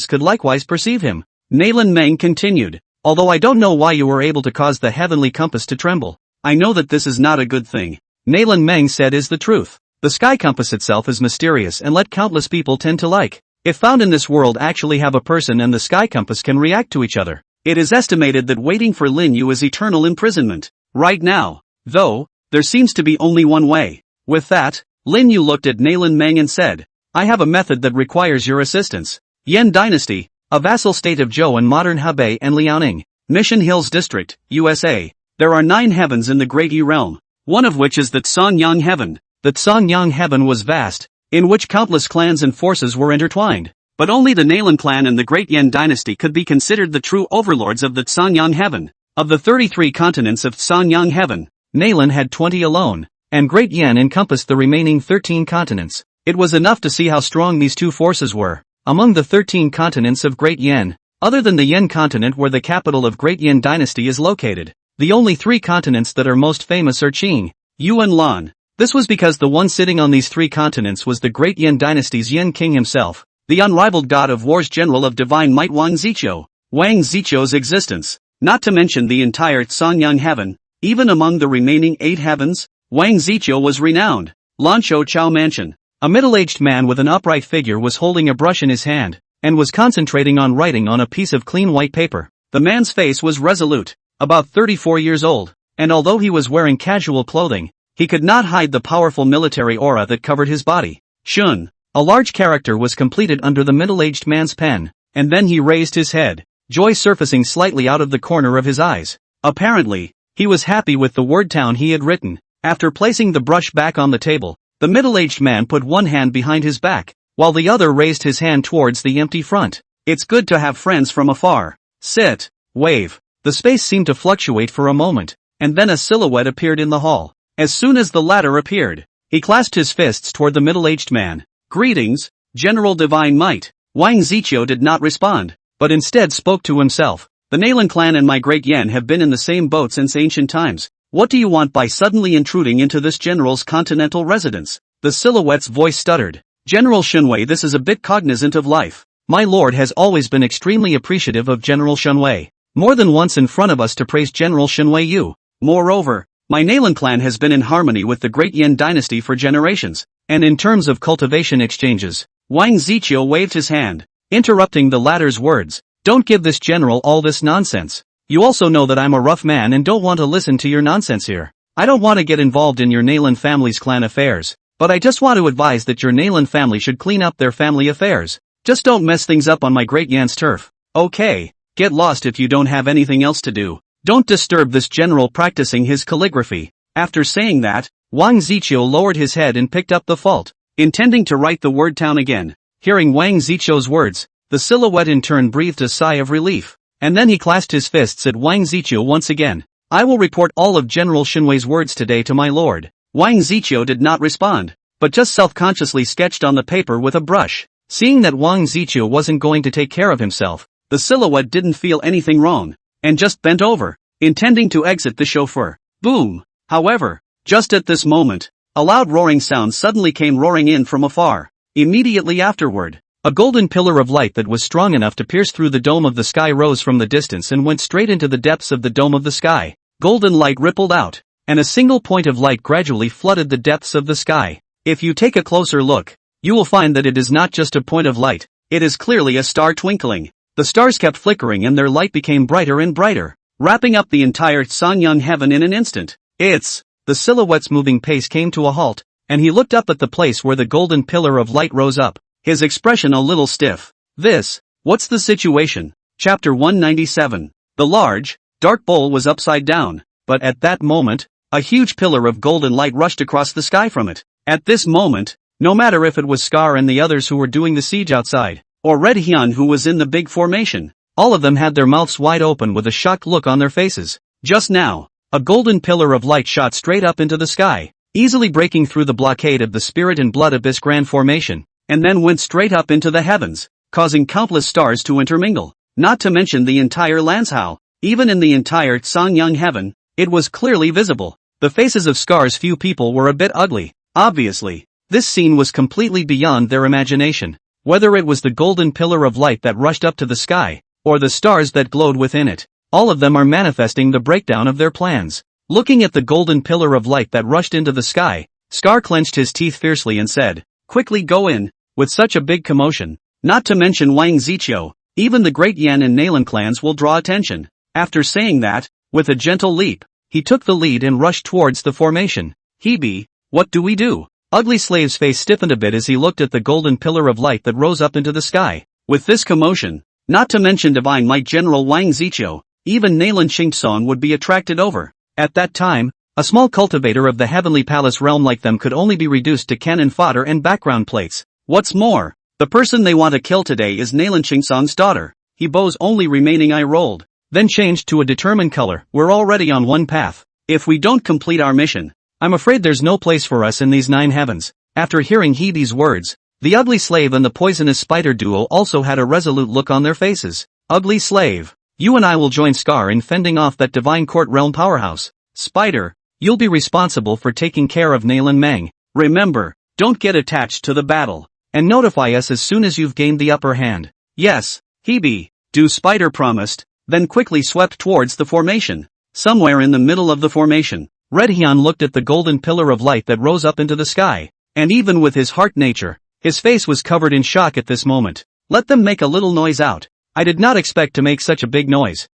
could likewise perceive him. Nailin Meng continued, although I don't know why you were able to cause the heavenly compass to tremble, I know that this is not a good thing. Nailin Meng said is the truth. The sky compass itself is mysterious and let countless people tend to like. if found in this world actually have a person and the sky compass can react to each other. It is estimated that waiting for Lin Yu is eternal imprisonment. Right now, though, there seems to be only one way. With that, Lin Yu looked at Nayland Meng and said, I have a method that requires your assistance. Yan Dynasty, a vassal state of Zhou and modern Hebei and Liaoning, Mission Hills District, USA. There are 9 heavens in the Great Yi realm, one of which is the Tsanyang heaven. The Tsanyang heaven was vast, in which countless clans and forces were intertwined. But only the Nayland clan and the Great Yan dynasty could be considered the true overlords of the Tsanyang heaven. Of the 33 continents of Tsanyang heaven, Nayland had 20 alone, and Great Yan encompassed the remaining 13 continents. It was enough to see how strong these two forces were. Among the 13 continents of Great Yan, other than the Yan continent where the capital of Great Yan dynasty is located, the only 3 continents that are most famous are Qing, Yu and Lan. This was because the one sitting on these 3 continents was the Great Yan dynasty's Yan king himself, the unrivaled god of war's general of divine might Wang Ziqiu. Wang Ziqiu's existence, not to mention the entire Tsanyang heaven, even among the remaining 8 heavens, Wang Ziqiu was renowned. Lanshou Chao Mansion. A middle-aged man with an upright figure was holding a brush in his hand, and was concentrating on writing on a piece of clean white paper. The man's face was resolute, about 34 years old, and although he was wearing casual clothing, he could not hide the powerful military aura that covered his body. Shun, a large character was completed under the middle-aged man's pen, and then he raised his head, joy surfacing slightly out of the corner of his eyes. Apparently, he was happy with the word town he had written. After placing the brush back on the table, the middle-aged man put one hand behind his back, while the other raised his hand towards the empty front. It's good to have friends from afar. Sit, wave. The space seemed to fluctuate for a moment, and then a silhouette appeared in the hall. As soon as the latter appeared, he clasped his fists toward the middle-aged man. Greetings, General Divine Might. Wang Ziqiu did not respond, but instead spoke to himself. The Nayland clan and my Great Yan have been in the same boat since ancient times. What do you want by suddenly intruding into this general's continental residence? The silhouette's voice stuttered. General Shunwei, this is a bit cognizant of life. My lord has always been extremely appreciative of General Shunwei. More than once in front of us to praise General Shunwei Yu. Moreover, my Nayland clan has been in harmony with the Great Yan dynasty for generations, and in terms of cultivation exchanges. Wang Ziqiu waved his hand, interrupting the latter's words. Don't give this general all this nonsense. You also know that I'm a rough man and don't want to listen to your nonsense here. I don't want to get involved in your Nayland family's clan affairs, but I just want to advise that your Nayland family should clean up their family affairs. Just don't mess things up on my Great Yan's turf. Okay, get lost if you don't have anything else to do. Don't disturb this general practicing his calligraphy. After saying that, Wang Ziqiu lowered his head and picked up the fault, intending to write the word town again. Hearing Wang Ziqiu's words, the silhouette in turn breathed a sigh of relief. And then he clasped his fists at Wang Ziqiu once again. I will report all of General Shunwei's words today to my lord. Wang Ziqiu did not respond, but just self-consciously sketched on the paper with a brush. Seeing that Wang Ziqiu wasn't going to take care of himself, the silhouette didn't feel anything wrong, and just bent over, intending to exit the chauffeur. Boom! However, just at this moment, a loud roaring sound suddenly came roaring in from afar. Immediately afterward, a golden pillar of light that was strong enough to pierce through the dome of the sky rose from the distance and went straight into the depths of the dome of the sky. Golden light rippled out, and a single point of light gradually flooded the depths of the sky. If you take a closer look, you will find that it is not just a point of light, it is clearly a star twinkling. The stars kept flickering and their light became brighter and brighter, wrapping up the entire Tsanyang heaven in an instant. The silhouette's moving pace came to a halt, and he looked up at the place where the golden pillar of light rose up, his expression a little stiff. What's the situation? Chapter 197. The large, dark bowl was upside down, but at that moment, a huge pillar of golden light rushed across the sky from it. At this moment, no matter if it was Scar and the others who were doing the siege outside, or Red Hyun who was in the big formation, all of them had their mouths wide open with a shocked look on their faces. Just now, a golden pillar of light shot straight up into the sky, easily breaking through the blockade of the Spirit and Blood Abyss Grand Formation, and then went straight up into the heavens, causing countless stars to intermingle, not to mention the entire Lanzhou. Even in the entire Tsanyang heaven, it was clearly visible. The faces of Scar's few people were a bit ugly. Obviously, this scene was completely beyond their imagination. Whether it was the golden pillar of light that rushed up to the sky, or the stars that glowed within it, all of them are manifesting the breakdown of their plans. Looking at the golden pillar of light that rushed into the sky, Scar clenched his teeth fiercely and said, "Quickly go in." With such a big commotion, Not to mention Wang Ziqiu, even the Great Yan and Nalan clans will draw attention. After saying that, with a gentle leap, he took the lead and rushed towards the formation. Hebe, what do we do? Ugly Slave's face stiffened a bit as he looked at the golden pillar of light that rose up into the sky. With this commotion, not to mention Divine Might General Wang Ziqiu, even Nalan Xingtsong would be attracted over. At that time, a small cultivator of the Heavenly Palace realm like them could only be reduced to cannon fodder and background plates. What's more, the person they want to kill today is Nalan Xingtsong's daughter. Hebo's only remaining eye rolled, then changed to a determined color. We're already on one path. If we don't complete our mission, I'm afraid there's no place for us in these 9 heavens. After hearing Hebe's words, the Ugly Slave and the poisonous spider duo also had a resolute look on their faces. Ugly Slave, you and I will join Scar in fending off that Divine Court Realm powerhouse. Spider, you'll be responsible for taking care of Nalan Meng. Remember, don't get attached to the battle, and notify us as soon as you've gained the upper hand. Yes, Hebe, do. Spider promised, then quickly swept towards the formation. Somewhere in the middle of the formation, Red Hyun looked at the golden pillar of light that rose up into the sky, and even with his heart nature, his face was covered in shock at this moment. Let them make a little noise out. I did not expect to make such a big noise.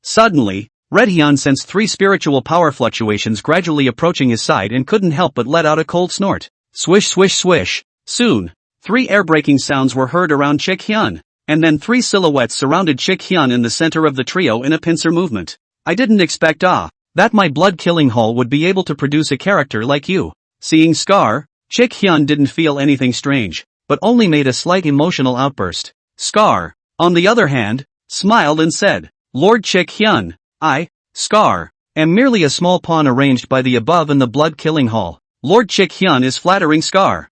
Suddenly, Red Hyun sensed 3 spiritual power fluctuations gradually approaching his side and couldn't help but let out a cold snort. Swish swish swish. Soon, 3 air-breaking sounds were heard around Chick Hyun, and then 3 silhouettes surrounded Chick Hyun in the center of the trio in a pincer movement. I didn't expect that my blood-killing hull would be able to produce a character like you. Seeing Scar, Chick Hyun didn't feel anything strange, but only made a slight emotional outburst. Scar, on the other hand, smiled and said, Lord Chick Hyun, I, Scar, am merely a small pawn arranged by the above in the blood-killing hall. Lord Chick Hyun is flattering Scar.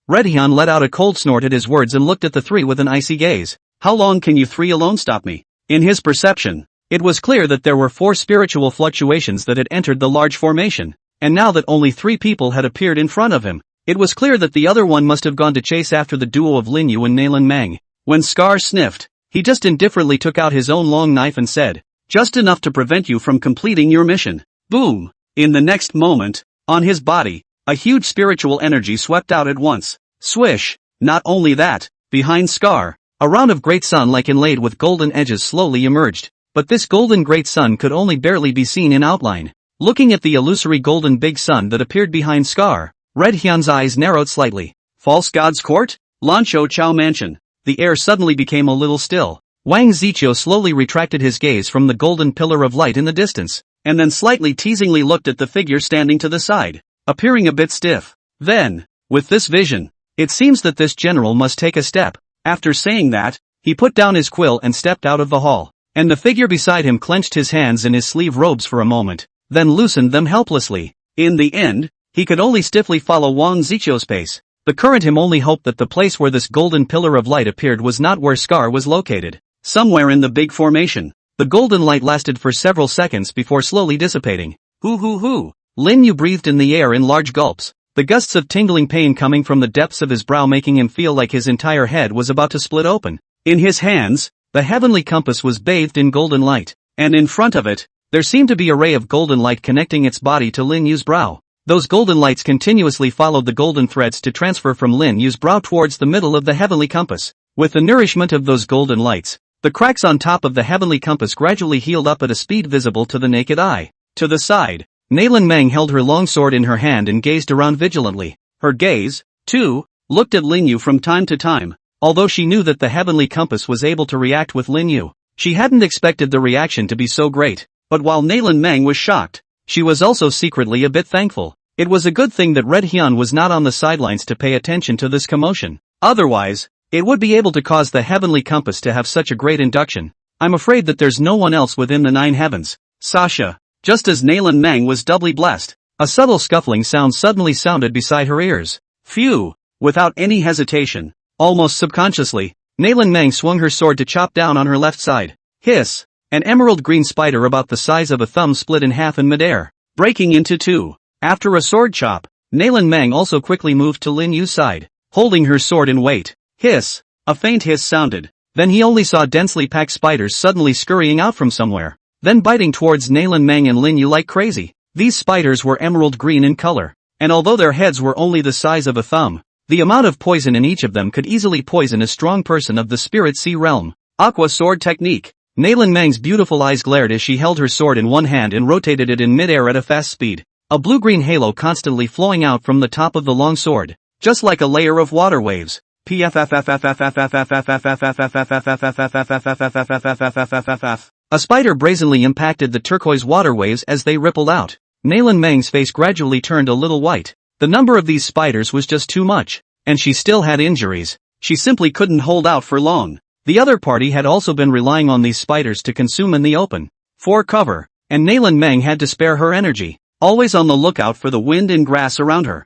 Red Hyun let out a cold snort at his words and looked at the 3 with an icy gaze. How long can you 3 alone stop me? In his perception, it was clear that there were 4 spiritual fluctuations that had entered the large formation, and now that only 3 people had appeared in front of him, it was clear that the other one must have gone to chase after the duo of Lin Yu and Nalan Meng. When Scar sniffed, he just indifferently took out his own long knife and said, just enough to prevent you from completing your mission. Boom! In the next moment, on his body, a huge spiritual energy swept out at once. Swish! Not only that, behind Scar, a round of great sun-like inlaid with golden edges slowly emerged, but this golden great sun could only barely be seen in outline. Looking at the illusory golden big sun that appeared behind Scar, Red Hyun's eyes narrowed slightly. False God's Court? Lancho Chao Mansion. The air suddenly became a little still. Wang Ziqiu slowly retracted his gaze from the golden pillar of light in the distance, and then slightly teasingly looked at the figure standing to the side, appearing a bit stiff. Then, with this vision, it seems that this general must take a step. After saying that, he put down his quill and stepped out of the hall, and the figure beside him clenched his hands in his sleeve robes for a moment, then loosened them helplessly. In the end, he could only stiffly follow Wang Ziqiu's pace. The current him only hoped that the place where this golden pillar of light appeared was not where Scar was located. Somewhere in the big formation, the golden light lasted for several seconds before slowly dissipating. Hoo. Lin Yu breathed in the air in large gulps, the gusts of tingling pain coming from the depths of his brow making him feel like his entire head was about to split open. In his hands, the heavenly compass was bathed in golden light, and in front of it, there seemed to be a ray of golden light connecting its body to Lin Yu's brow. Those golden lights continuously followed the golden threads to transfer from Lin Yu's brow towards the middle of the heavenly compass. With the nourishment of those golden lights, the cracks on top of the heavenly compass gradually healed up at a speed visible to the naked eye. To the side, Nalan Meng held her long sword in her hand and gazed around vigilantly. Her gaze, too, looked at Lin Yu from time to time. Although she knew that the heavenly compass was able to react with Lin Yu, she hadn't expected the reaction to be so great. But while Nalan Meng was shocked, she was also secretly a bit thankful. It was a good thing that Red Hyun was not on the sidelines to pay attention to this commotion. Otherwise, it would be able to cause the heavenly compass to have such a great induction. I'm afraid that there's no one else within the 9 heavens. Sasha. Just as Nalan Meng was doubly blessed, a subtle scuffling sound suddenly sounded beside her ears. Phew! Without any hesitation, almost subconsciously, Nalan Meng swung her sword to chop down on her left side. Hiss! An emerald green spider about the size of a thumb split in half in midair, breaking into 2. After a sword chop, Nalan Meng also quickly moved to Lin Yu's side, holding her sword in wait. Hiss! A faint hiss sounded. Then he only saw densely packed spiders suddenly scurrying out from somewhere, then biting towards Nalan Meng and Lin Yu like crazy. These spiders were emerald green in color, and although their heads were only the size of a thumb, The amount of poison in each of them could easily poison a strong person of the spirit sea realm. Aqua Sword Technique. Nailin Meng's beautiful eyes glared as she held her sword in one hand and rotated it in mid-air at a fast speed. A blue-green halo constantly flowing out from the top of the long sword, just like a layer of water waves. A spider brazenly impacted the turquoise water waves as they rippled out. Nailin Meng's face gradually turned a little white. The number of these spiders was just too much, and she still had injuries. She simply couldn't hold out for long. The other party had also been relying on these spiders to consume in the open, for cover, and Nailin Meng had to spare her energy, always on the lookout for the wind and grass around her.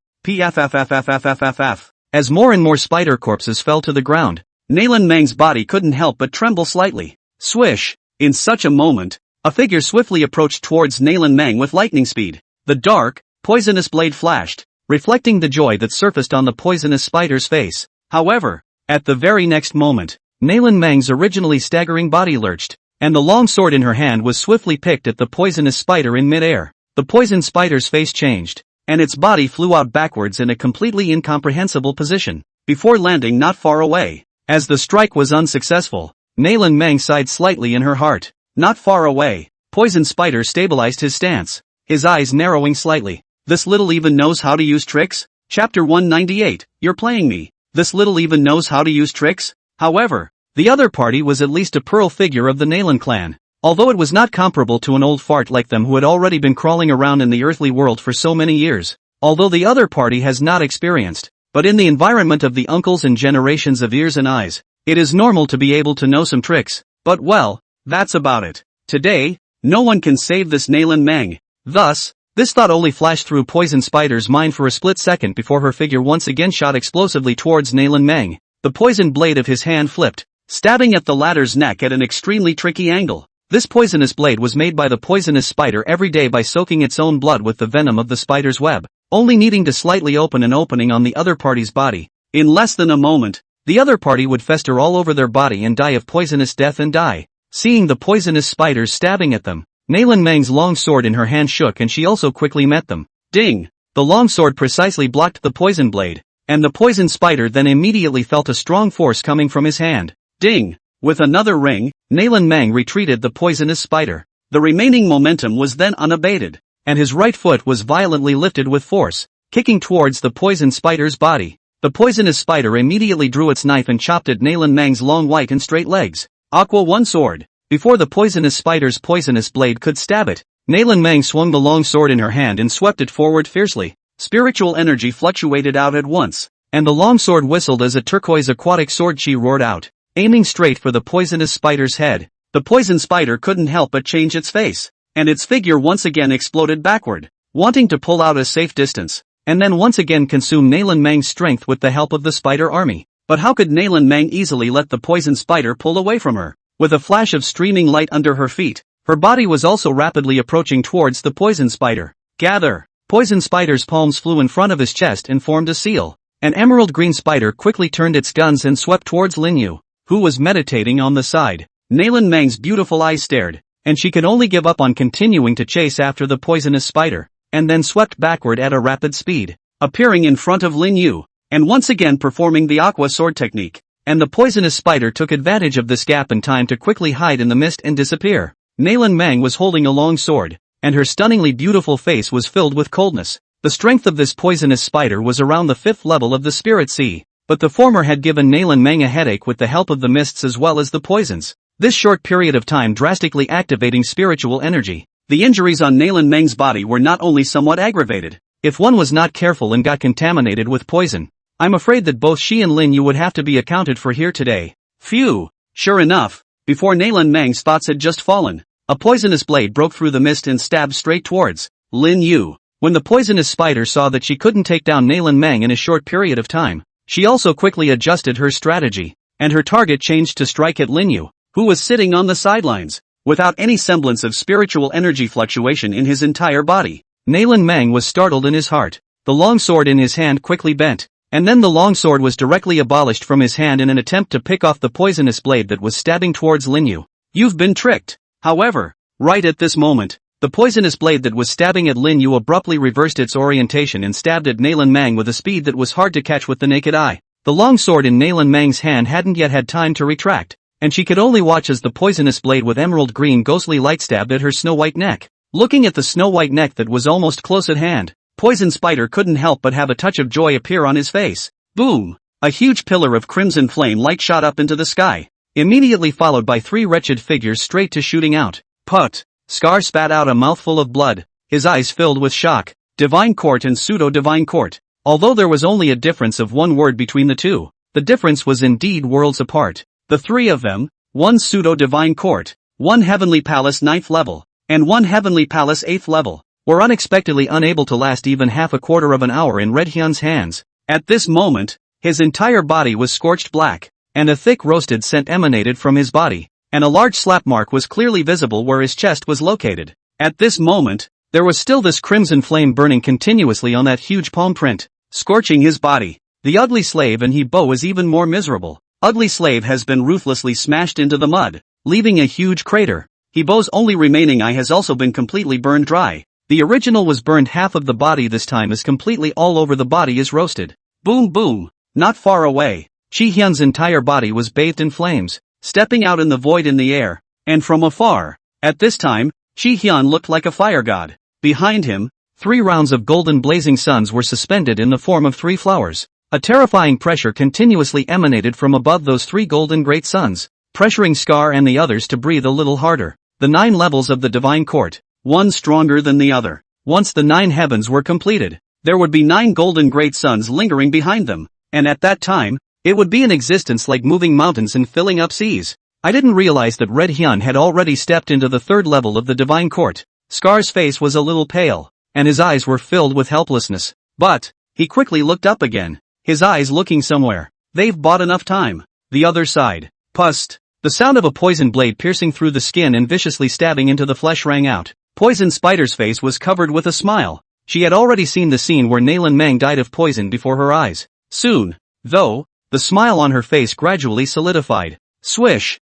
As more and more spider corpses fell to the ground, Nailin Meng's body couldn't help but tremble slightly. Swish! In such a moment, a figure swiftly approached towards Nailin Meng with lightning speed. The dark, poisonous blade flashed, reflecting the joy that surfaced on the poisonous spider's face. However, at the very next moment, Nailin Meng's originally staggering body lurched, and the long sword in her hand was swiftly picked at the poisonous spider in mid-air. The poisoned spider's face changed, and its body flew out backwards in a completely incomprehensible position, before landing not far away. As the strike was unsuccessful, Nailin Meng sighed slightly in her heart. Not far away, Poison Spider stabilized his stance, his eyes narrowing slightly. This little even knows how to use tricks? Chapter 198, You're playing me. This little even knows how to use tricks? However, the other party was at least a pearl figure of the Nailin clan. Although it was not comparable to an old fart like them who had already been crawling around in the earthly world for so many years. Although the other party has not experienced, but in the environment of the uncles and generations of ears and eyes, it is normal to be able to know some tricks. But well, that's about it. Today, no one can save this Nailin Meng. Thus, this thought only flashed through Poison Spider's mind for a split second before her figure once again shot explosively towards Nailin Meng. The poisoned blade of his hand flipped, stabbing at the latter's neck at an extremely tricky angle. This poisonous blade was made by the poisonous spider every day by soaking its own blood with the venom of the spider's web, only needing to slightly open an opening on the other party's body. In less than a moment, the other party would fester all over their body and die of poisonous death and die. Seeing the poisonous spiders stabbing at them, Nailin Meng's long sword in her hand shook and she also quickly met them. Ding! The long sword precisely blocked the poison blade, and the poison spider then immediately felt a strong force coming from his hand. Ding! With another ring, Nailin Meng retreated the poisonous spider. The remaining momentum was then unabated, and his right foot was violently lifted with force, kicking towards the poison spider's body. The poisonous spider immediately drew its knife and chopped at Nailin Meng's long white and straight legs. Aqua One Sword. Before the poisonous spider's poisonous blade could stab it, Nailin Meng swung the long sword in her hand and swept it forward fiercely. Spiritual energy fluctuated out at once, and the long sword whistled as a turquoise aquatic sword chi roared out, aiming straight for the poisonous spider's head. The poison spider couldn't help but change its face, and its figure once again exploded backward, wanting to pull out a safe distance, and then once again consume Nailin Meng's strength with the help of the spider army. But how could Nailin Meng easily let the poison spider pull away from her? With a flash of streaming light under her feet, her body was also rapidly approaching towards the poison spider. Gather! Poison Spider's palms flew in front of his chest and formed a seal. An emerald green spider quickly turned its guns and swept towards Lin Yu, who was meditating on the side. Nailin Meng's beautiful eyes stared, and she could only give up on continuing to chase after the poisonous spider, and then swept backward at a rapid speed, appearing in front of Lin Yu, and once again performing the aqua sword technique. And the poisonous spider took advantage of this gap in time to quickly hide in the mist and disappear. Nailin Meng was holding a long sword, and her stunningly beautiful face was filled with coldness. The strength of this poisonous spider was around the 5th level of the Spirit Sea, but the former had given Nailin Meng a headache with the help of the mists as well as the poisons. This short period of time drastically activating spiritual energy. The injuries on Nailin Meng's body were not only somewhat aggravated, if one was not careful and got contaminated with poison, I'm afraid that both she and Lin Yu would have to be accounted for here today. Phew! Sure enough, before Nailin Meng's thoughts had just fallen, a poisonous blade broke through the mist and stabbed straight towards Lin Yu. When the poisonous spider saw that she couldn't take down Nailin Meng in a short period of time, she also quickly adjusted her strategy, and her target changed to strike at Lin Yu, who was sitting on the sidelines, without any semblance of spiritual energy fluctuation in his entire body. Nailin Meng was startled in his heart. The long sword in his hand quickly bent, and then the long sword was directly abolished from his hand in an attempt to pick off the poisonous blade that was stabbing towards Lin Yu. You've been tricked. However, right at this moment, The poisonous blade that was stabbing at Lin Yu abruptly reversed its orientation and stabbed at Nailan Mang with a speed that was hard to catch with the naked eye. The long sword in Nailan Mang's hand hadn't yet had time to retract, and she could only watch as the poisonous blade with emerald green ghostly light stabbed at her snow-white neck. Looking at the snow-white neck that was almost close at hand, Poison Spider couldn't help but have a touch of joy appear on his face. Boom! A huge pillar of crimson flame light shot up into the sky, immediately followed by 3 wretched figures straight to shooting out. Put! Scar spat out a mouthful of blood, his eyes filled with shock. Divine Court and Pseudo-Divine Court. Although there was only a difference of 1 word between the two, the difference was indeed worlds apart. The 3 of them, 1 Pseudo-Divine Court, 1 Heavenly Palace 9th level, and 1 Heavenly Palace 8th level, were unexpectedly unable to last even half a quarter of an hour in Red Hyun's hands. At this moment, his entire body was scorched black, and a thick roasted scent emanated from his body, and a large slap mark was clearly visible where his chest was located. At this moment, there was still this crimson flame burning continuously on that huge palm print, scorching his body. The ugly slave and he Bo is even more miserable. Ugly slave has been ruthlessly smashed into the mud, leaving a huge crater. He Bo's only remaining eye has also been completely burned dry. The original was burned half of the body, this time is completely all over the body is roasted. Boom boom. Not far away, Chi Hyun's entire body was bathed in flames, stepping out in the void in the air, and from afar, at this time, Chi Hyun looked like a fire god. Behind him, 3 rounds of golden blazing suns were suspended in the form of 3 flowers. A terrifying pressure continuously emanated from above those 3 golden great suns, pressuring Scar and the others to breathe a little harder. The 9 levels of the Divine Court, one stronger than the other. Once the 9 heavens were completed, there would be 9 golden great suns lingering behind them, and at that time, it would be in existence like moving mountains and filling up seas. I didn't realize that Red Hyun had already stepped into the 3rd level of the Divine Court. Scar's face was a little pale, and his eyes were filled with helplessness. But, he quickly looked up again, his eyes looking somewhere. They've bought enough time. The other side. Pust. The sound of a poison blade piercing through the skin and viciously stabbing into the flesh rang out. Poison Spider's face was covered with a smile. She had already seen the scene where Nailan Mang died of poison before her eyes. Soon, though, the smile on her face gradually solidified. Swish.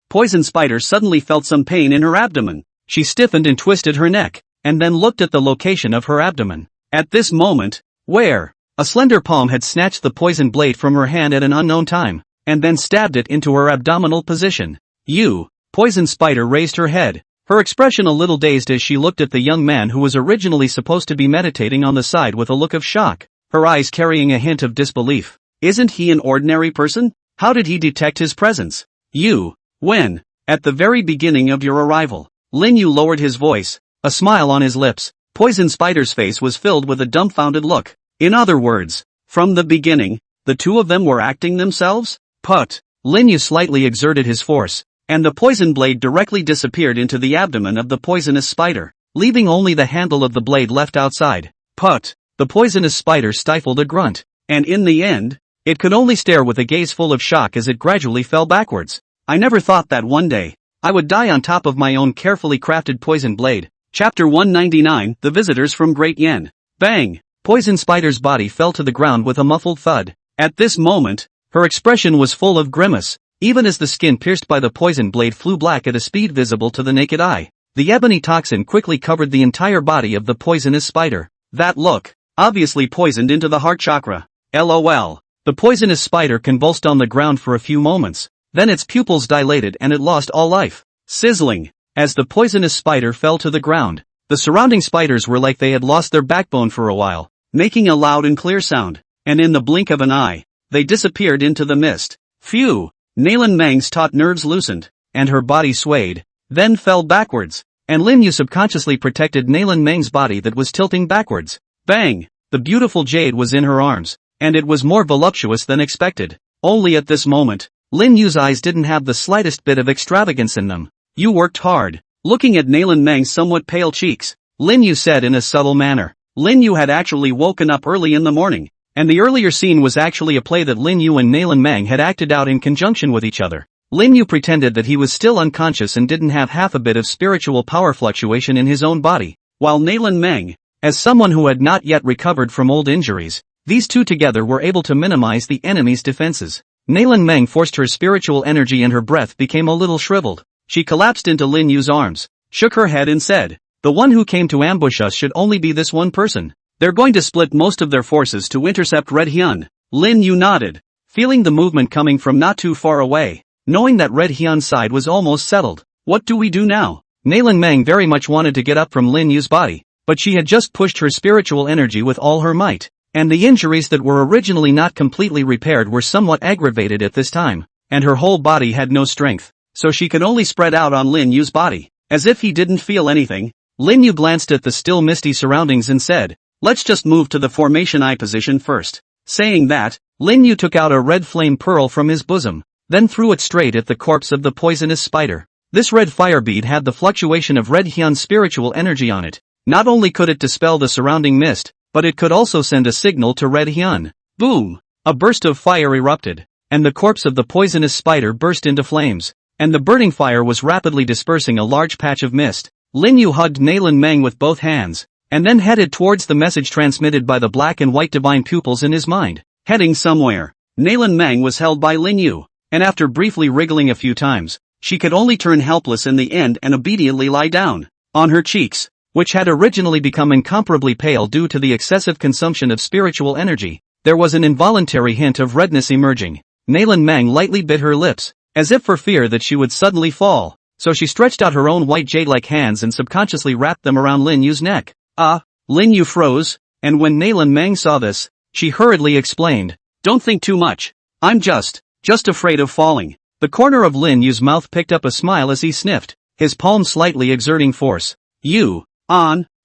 Poison Spider suddenly felt some pain in her abdomen. She stiffened and twisted her neck, and then looked at the location of her abdomen. At this moment, where? A slender palm had snatched the poison blade from her hand at an unknown time, and then stabbed it into her abdominal position. Poison Spider raised her head, her expression a little dazed as she looked at the young man who was originally supposed to be meditating on the side with a look of shock, her eyes carrying a hint of disbelief. Isn't he an ordinary person? How did he detect his presence? When? At the very beginning of your arrival. Lin Yu lowered his voice, a smile on his lips. Poison Spider's face was filled with a dumbfounded look. In other words, from the beginning, the 2 of them were acting themselves? Lin Yu slightly exerted his force, and the poison blade directly disappeared into the abdomen of the poisonous spider, leaving only the handle of the blade left outside. The poisonous spider stifled a grunt, and in the end, it could only stare with a gaze full of shock as it gradually fell backwards. I never thought that one day, I would die on top of my own carefully crafted poison blade. Chapter 199, The Visitors from Great Yen. Bang! Poison Spider's body fell to the ground with a muffled thud. At this moment, her expression was full of grimace, even as the skin pierced by the poison blade flew black at a speed visible to the naked eye. The ebony toxin quickly covered the entire body of the poisonous spider. That look, obviously poisoned into the heart chakra. LOL. The poisonous spider convulsed on the ground for a few moments, then its pupils dilated and it lost all life. Sizzling. As the poisonous spider fell to the ground, the surrounding spiders were like they had lost their backbone for a while, making a loud and clear sound, and in the blink of an eye, they disappeared into the mist. Phew! Nailan Mang's taut nerves loosened, and her body swayed, then fell backwards, and Lin Yu subconsciously protected Nailan Mang's body that was tilting backwards. Bang! The beautiful jade was in her arms, and it was more voluptuous than expected. Only at this moment, Lin Yu's eyes didn't have the slightest bit of extravagance in them. You worked hard. Looking at Nailan Mang's somewhat pale cheeks, Lin Yu said in a subtle manner. Lin Yu had actually woken up early in the morning, and the earlier scene was actually a play that Lin Yu and Nailan Mang had acted out in conjunction with each other. Lin Yu pretended that he was still unconscious and didn't have half a bit of spiritual power fluctuation in his own body, while Nailan Mang, as someone who had not yet recovered from old injuries, these two together were able to minimize the enemy's defenses. Nailan Mang forced her spiritual energy and her breath became a little shriveled. She collapsed into Lin Yu's arms, shook her head and said, "The one who came to ambush us should only be this one person. They're going to split most of their forces to intercept Red Hyun." Lin Yu nodded, feeling the movement coming from not too far away, knowing that Red Hyun's side was almost settled. What do we do now? Nalan Meng very much wanted to get up from Lin Yu's body, but she had just pushed her spiritual energy with all her might, and the injuries that were originally not completely repaired were somewhat aggravated at this time, and her whole body had no strength, so she could only spread out on Lin Yu's body, as if he didn't feel anything. Lin Yu glanced at the still misty surroundings and said, "Let's just move to the formation I position first." Saying that, Lin Yu took out a red flame pearl from his bosom, then threw it straight at the corpse of the poisonous spider. This red fire bead had the fluctuation of Red Hyun's spiritual energy on it. Not only could it dispel the surrounding mist, but it could also send a signal to Red Hyun. Boom! A burst of fire erupted, and the corpse of the poisonous spider burst into flames, and the burning fire was rapidly dispersing a large patch of mist. Lin Yu hugged Nalan Meng with both hands, and then headed towards the message transmitted by the black and white divine pupils in his mind. Heading somewhere, Nalan Meng was held by Lin Yu, and after briefly wriggling a few times, she could only turn helpless in the end and obediently lie down. On her cheeks, which had originally become incomparably pale due to the excessive consumption of spiritual energy, there was an involuntary hint of redness emerging. Nalan Meng lightly bit her lips, as if for fear that she would suddenly fall, so she stretched out her own white jade-like hands and subconsciously wrapped them around Lin Yu's neck. Lin Yu froze, and when Nalan Meng saw this, she hurriedly explained, "Don't think too much. I'm just afraid of falling." The corner of Lin Yu's mouth picked up a smile as he sniffed, his palm slightly exerting force.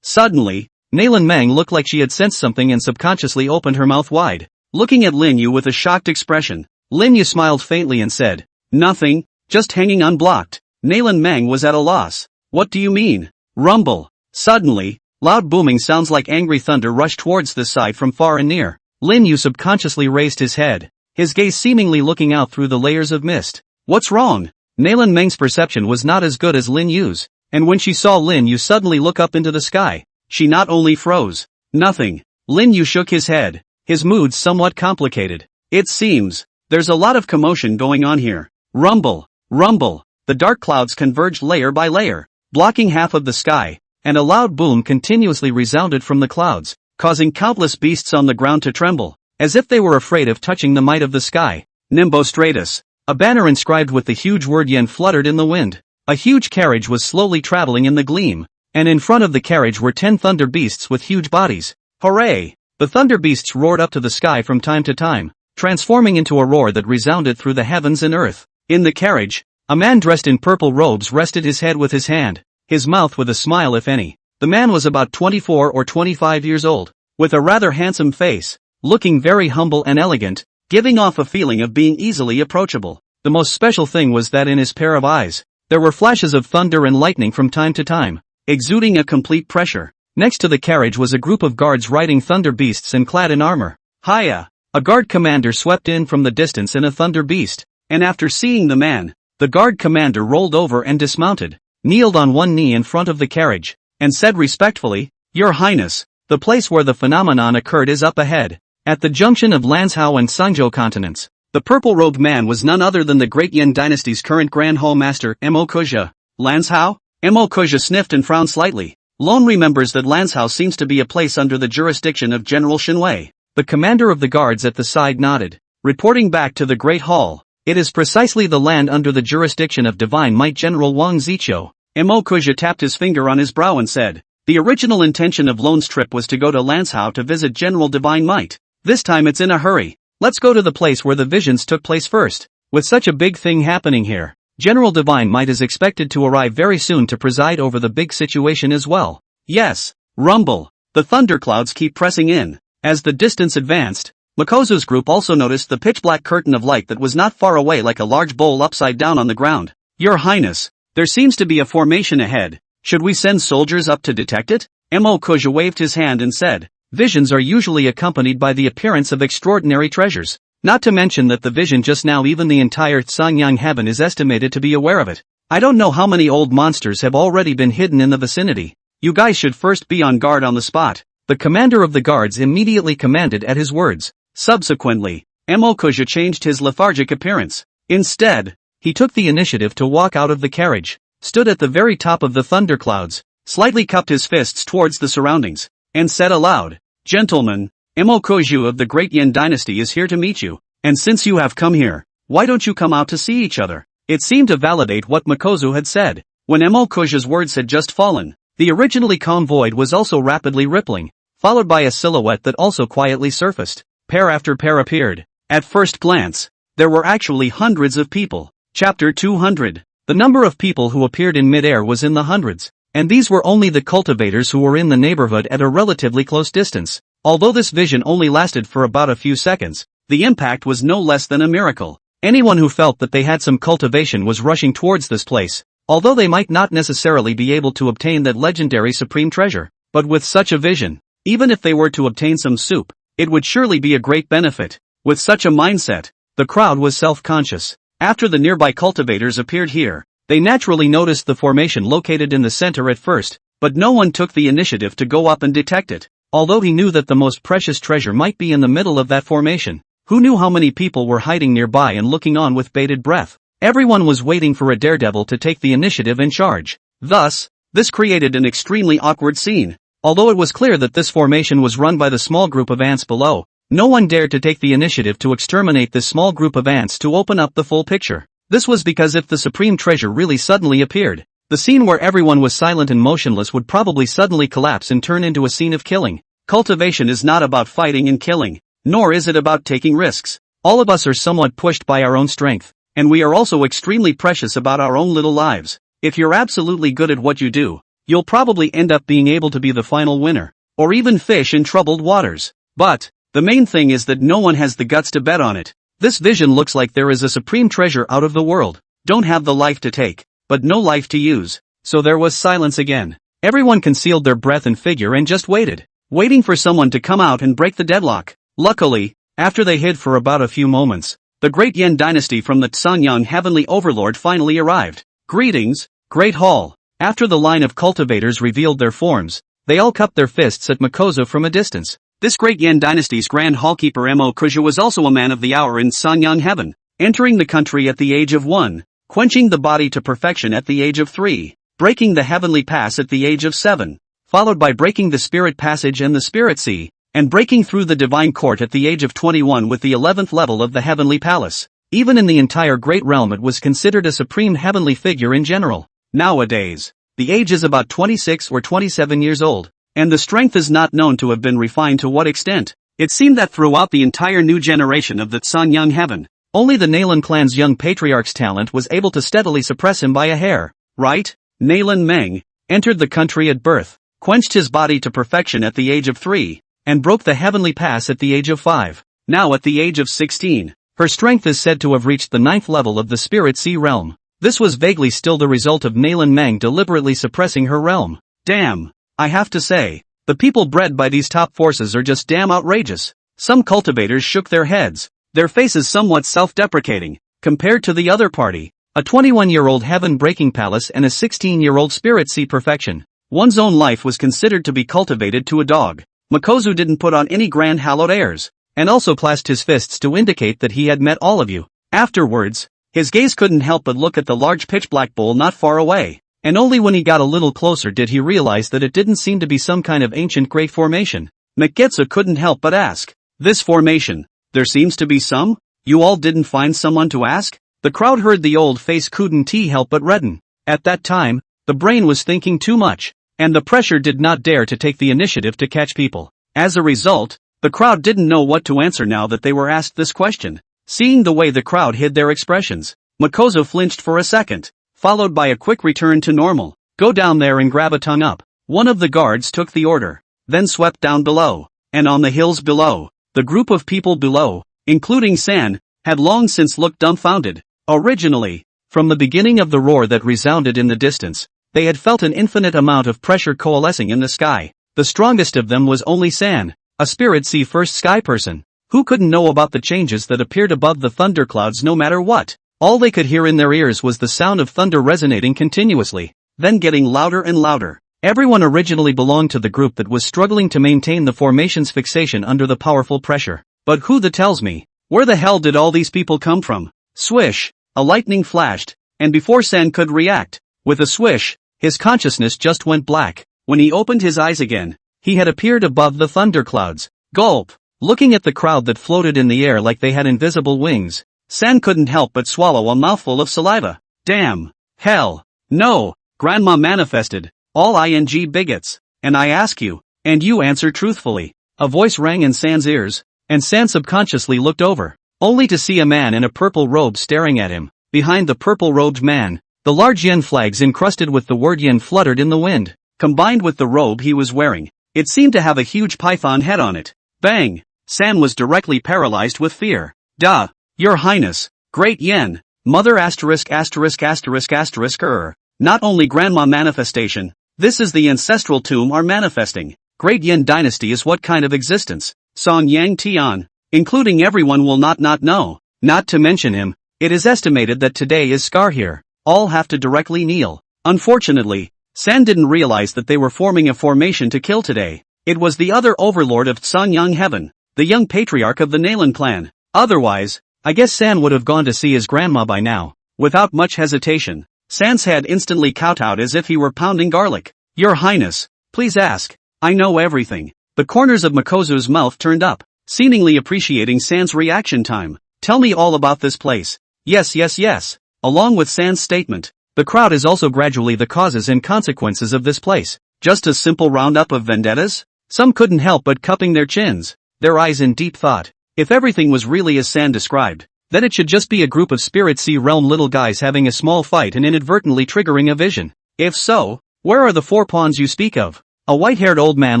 Suddenly, Nalan Meng looked like she had sensed something and subconsciously opened her mouth wide, looking at Lin Yu with a shocked expression. Lin Yu smiled faintly and said, "Nothing, just hanging unblocked." Nalan Meng was at a loss. "What do you mean?" Rumble. Suddenly, loud booming sounds like angry thunder rushed towards this side from far and near. Lin Yu subconsciously raised his head, his gaze seemingly looking out through the layers of mist. "What's wrong?" Nalan Meng's perception was not as good as Lin Yu's, and when she saw Lin Yu suddenly look up into the sky, she not only froze. "Nothing." Lin Yu shook his head, his mood somewhat complicated. "It seems there's a lot of commotion going on here." Rumble, rumble. The dark clouds converged layer by layer, blocking half of the sky, and a loud boom continuously resounded from the clouds, causing countless beasts on the ground to tremble, as if they were afraid of touching the might of the sky. Nimbostratus. A banner inscribed with the huge word Yen fluttered in the wind. A huge carriage was slowly traveling in the gleam, and in front of the carriage were 10 thunder beasts with huge bodies. Hooray! The thunder beasts roared up to the sky from time to time, transforming into a roar that resounded through the heavens and earth. In the carriage, a man dressed in purple robes rested his head with his hand, his mouth with a smile if any. The man was about 24 or 25 years old, with a rather handsome face, looking very humble and elegant, giving off a feeling of being easily approachable. The most special thing was that in his pair of eyes, there were flashes of thunder and lightning from time to time, exuding a complete pressure. Next to the carriage was a group of guards riding thunder beasts and clad in armor. Hiya! A guard commander swept in from the distance in a thunder beast, and after seeing the man, the guard commander rolled over and dismounted, kneeled on one knee in front of the carriage, and said respectfully, "Your Highness, the place where the phenomenon occurred is up ahead, at the junction of Lanzhou and Sangzhou continents." The purple-robed man was none other than the Great Yin Dynasty's current Grand Hall Master, Mo Kuja. Lanzhou? Mo Kuja sniffed and frowned slightly. Lone remembers that Lanzhou seems to be a place under the jurisdiction of General Shinwei. The commander of the guards at the side nodded, reporting back to the Great Hall. "It is precisely the land under the jurisdiction of Divine Might General Wang Ziqiu." Mo Kuja tapped his finger on his brow and said, "The original intention of Lone's trip was to go to Lanzhou to visit General Divine Might. This time it's in a hurry. Let's go to the place where the visions took place first. With such a big thing happening here, General Divine Might is expected to arrive very soon to preside over the big situation as well." Yes. Rumble. The thunderclouds keep pressing in. As the distance advanced, Makozu's group also noticed the pitch-black curtain of light that was not far away like a large bowl upside down on the ground. "Your Highness, there seems to be a formation ahead. Should we send soldiers up to detect it?" Mo Kuja waved his hand and said, "Visions are usually accompanied by the appearance of extraordinary treasures. Not to mention that the vision just now even the entire Sanyang heaven is estimated to be aware of it. I don't know how many old monsters have already been hidden in the vicinity. You guys should first be on guard on the spot." The commander of the guards immediately commanded at his words. Subsequently, Mo Kuja changed his lethargic appearance. Instead, he took the initiative to walk out of the carriage. stood at the very top of the thunderclouds, slightly cupped his fists towards the surroundings, and said aloud, "Gentlemen, Imokoju of the Great Yin Dynasty is here to meet you, and since you have come here, why don't you come out to see each other?" It seemed to validate what Makozu had said. When Imokoju's words had just fallen, the originally calm void was also rapidly rippling, followed by a silhouette that also quietly surfaced. Pair after pair appeared. At first glance, there were actually hundreds of people. Chapter 200. The number of people who appeared in mid-air was in the hundreds, and these were only the cultivators who were in the neighborhood at a relatively close distance. Although this vision only lasted for about a few seconds, the impact was no less than a miracle. Anyone who felt that they had some cultivation was rushing towards this place, although they might not necessarily be able to obtain that legendary supreme treasure. But with such a vision, even if they were to obtain some soup, it would surely be a great benefit. With such a mindset, the crowd was self-conscious. After the nearby cultivators appeared here, they naturally noticed the formation located in the center at first, but no one took the initiative to go up and detect it, although he knew that the most precious treasure might be in the middle of that formation. Who knew how many people were hiding nearby and looking on with bated breath? Everyone was waiting for a daredevil to take the initiative and charge. Thus, this created an extremely awkward scene. Although it was clear that this formation was run by the small group of ants below, no one dared to take the initiative to exterminate this small group of ants to open up the full picture. This was because if the supreme treasure really suddenly appeared, the scene where everyone was silent and motionless would probably suddenly collapse and turn into a scene of killing. Cultivation is not about fighting and killing, nor is it about taking risks. All of us are somewhat pushed by our own strength, and we are also extremely precious about our own little lives. If you're absolutely good at what you do, you'll probably end up being able to be the final winner, or even fish in troubled waters. But the main thing is that no one has the guts to bet on it. This vision looks like there is a supreme treasure out of the world. Don't have the life to take, but no life to use. So there was silence again. Everyone concealed their breath and figure and just waiting for someone to come out and break the deadlock. Luckily, after they hid for about a few moments, the Great Yin Dynasty from the Sanyang Heavenly Overlord finally arrived. "Greetings, Great Hall." After the line of cultivators revealed their forms, they all cupped their fists at Makozu from a distance. This Great Yin Dynasty's Grand Hallkeeper Imokoju was also a man of the hour in Sanyang Heaven, entering the country at the age of 1, quenching the body to perfection at the age of 3, breaking the Heavenly Pass at the age of 7, followed by breaking the Spirit Passage and the Spirit Sea, and breaking through the Divine Court at the age of 21 with the 11th level of the Heavenly Palace. Even in the entire Great Realm it was considered a supreme heavenly figure in general. Nowadays, the age is about 26 or 27 years old, and the strength is not known to have been refined to what extent. It seemed that throughout the entire new generation of the Sanyang Heaven, only the Nalan clan's young patriarch's talent was able to steadily suppress him by a hair. Right? Nalan Meng entered the country at birth, quenched his body to perfection at the age of 3, and broke the Heavenly Pass at the age of 5. Now at the age of 16, her strength is said to have reached the 9th level of the Spirit Sea realm. This was vaguely still the result of Nalan Meng deliberately suppressing her realm. Damn, I have to say, the people bred by these top forces are just damn outrageous. Some cultivators shook their heads, their faces somewhat self-deprecating, compared to the other party, a 21-year-old heaven-breaking palace and a 16-year-old Spirit Sea perfection. One's own life was considered to be cultivated to a dog. Makozu didn't put on any grand hallowed airs, and also clasped his fists to indicate that he had met all of you. Afterwards, his gaze couldn't help but look at the large pitch-black bowl not far away, and only when he got a little closer did he realize that it didn't seem to be some kind of ancient great formation. Maketsu couldn't help but ask, "This formation, there seems to be some? You all didn't find someone to ask?" The crowd heard the old face couldn't help but redden. At that time, the brain was thinking too much, and the pressure did not dare to take the initiative to catch people. As a result, the crowd didn't know what to answer now that they were asked this question. Seeing the way the crowd hid their expressions, Makozu flinched for a second, followed by a quick return to normal. "Go down there and grab a tongue up." One of the guards took the order, then swept down below, and on the hills below, the group of people below, including San, had long since looked dumbfounded. Originally, from the beginning of the roar that resounded in the distance, they had felt an infinite amount of pressure coalescing in the sky. The strongest of them was only San, a Spirit Sea first sky person, who couldn't know about the changes that appeared above the thunderclouds no matter what. All they could hear in their ears was the sound of thunder resonating continuously, then getting louder and louder. Everyone originally belonged to the group that was struggling to maintain the formation's fixation under the powerful pressure. But who the tells me, where the hell did all these people come from? Swish, a lightning flashed, and before San could react, With a swish, his consciousness just went black. When he opened his eyes again, he had appeared above the thunderclouds. Gulp! Looking at the crowd that floated in the air like they had invisible wings, San couldn't help but swallow a mouthful of saliva. Damn! Hell! No! Grandma manifested. All ing bigots. And I ask you, and you answer truthfully. A voice rang in San's ears, and San subconsciously looked over, only to see a man in a purple robe staring at him. Behind the purple-robed man, the large yen flags encrusted with the word yen fluttered in the wind. Combined with the robe he was wearing, it seemed to have a huge python head on it. Bang! San was directly paralyzed with fear. Duh! Your Highness, Great Yen, Mother ********. Not only grandma manifestation, this is the ancestral tomb are manifesting. Great Yen dynasty is what kind of existence? Song Yang Tian, including everyone will not know. Not to mention him, it is estimated that today is Scar here. All have to directly kneel. Unfortunately, San didn't realize that they were forming a formation to kill today. It was the other overlord of Sanyang Heaven, the young patriarch of the Nalan clan. Otherwise, I guess San would have gone to see his grandma by now. Without much hesitation, San's head instantly kowtowed as if he were pounding garlic. Your Highness, please ask. I know everything. The corners of Makozu's mouth turned up, seemingly appreciating San's reaction time. Tell me all about this place. Yes. Along with San's statement, the crowd is also gradually the causes and consequences of this place. Just a simple roundup of vendettas? Some couldn't help but cupping their chins, their eyes in deep thought. If everything was really as San described, then it should just be a group of Spirit Sea Realm little guys having a small fight and inadvertently triggering a vision. If so, where are the 4 pawns you speak of? A white-haired old man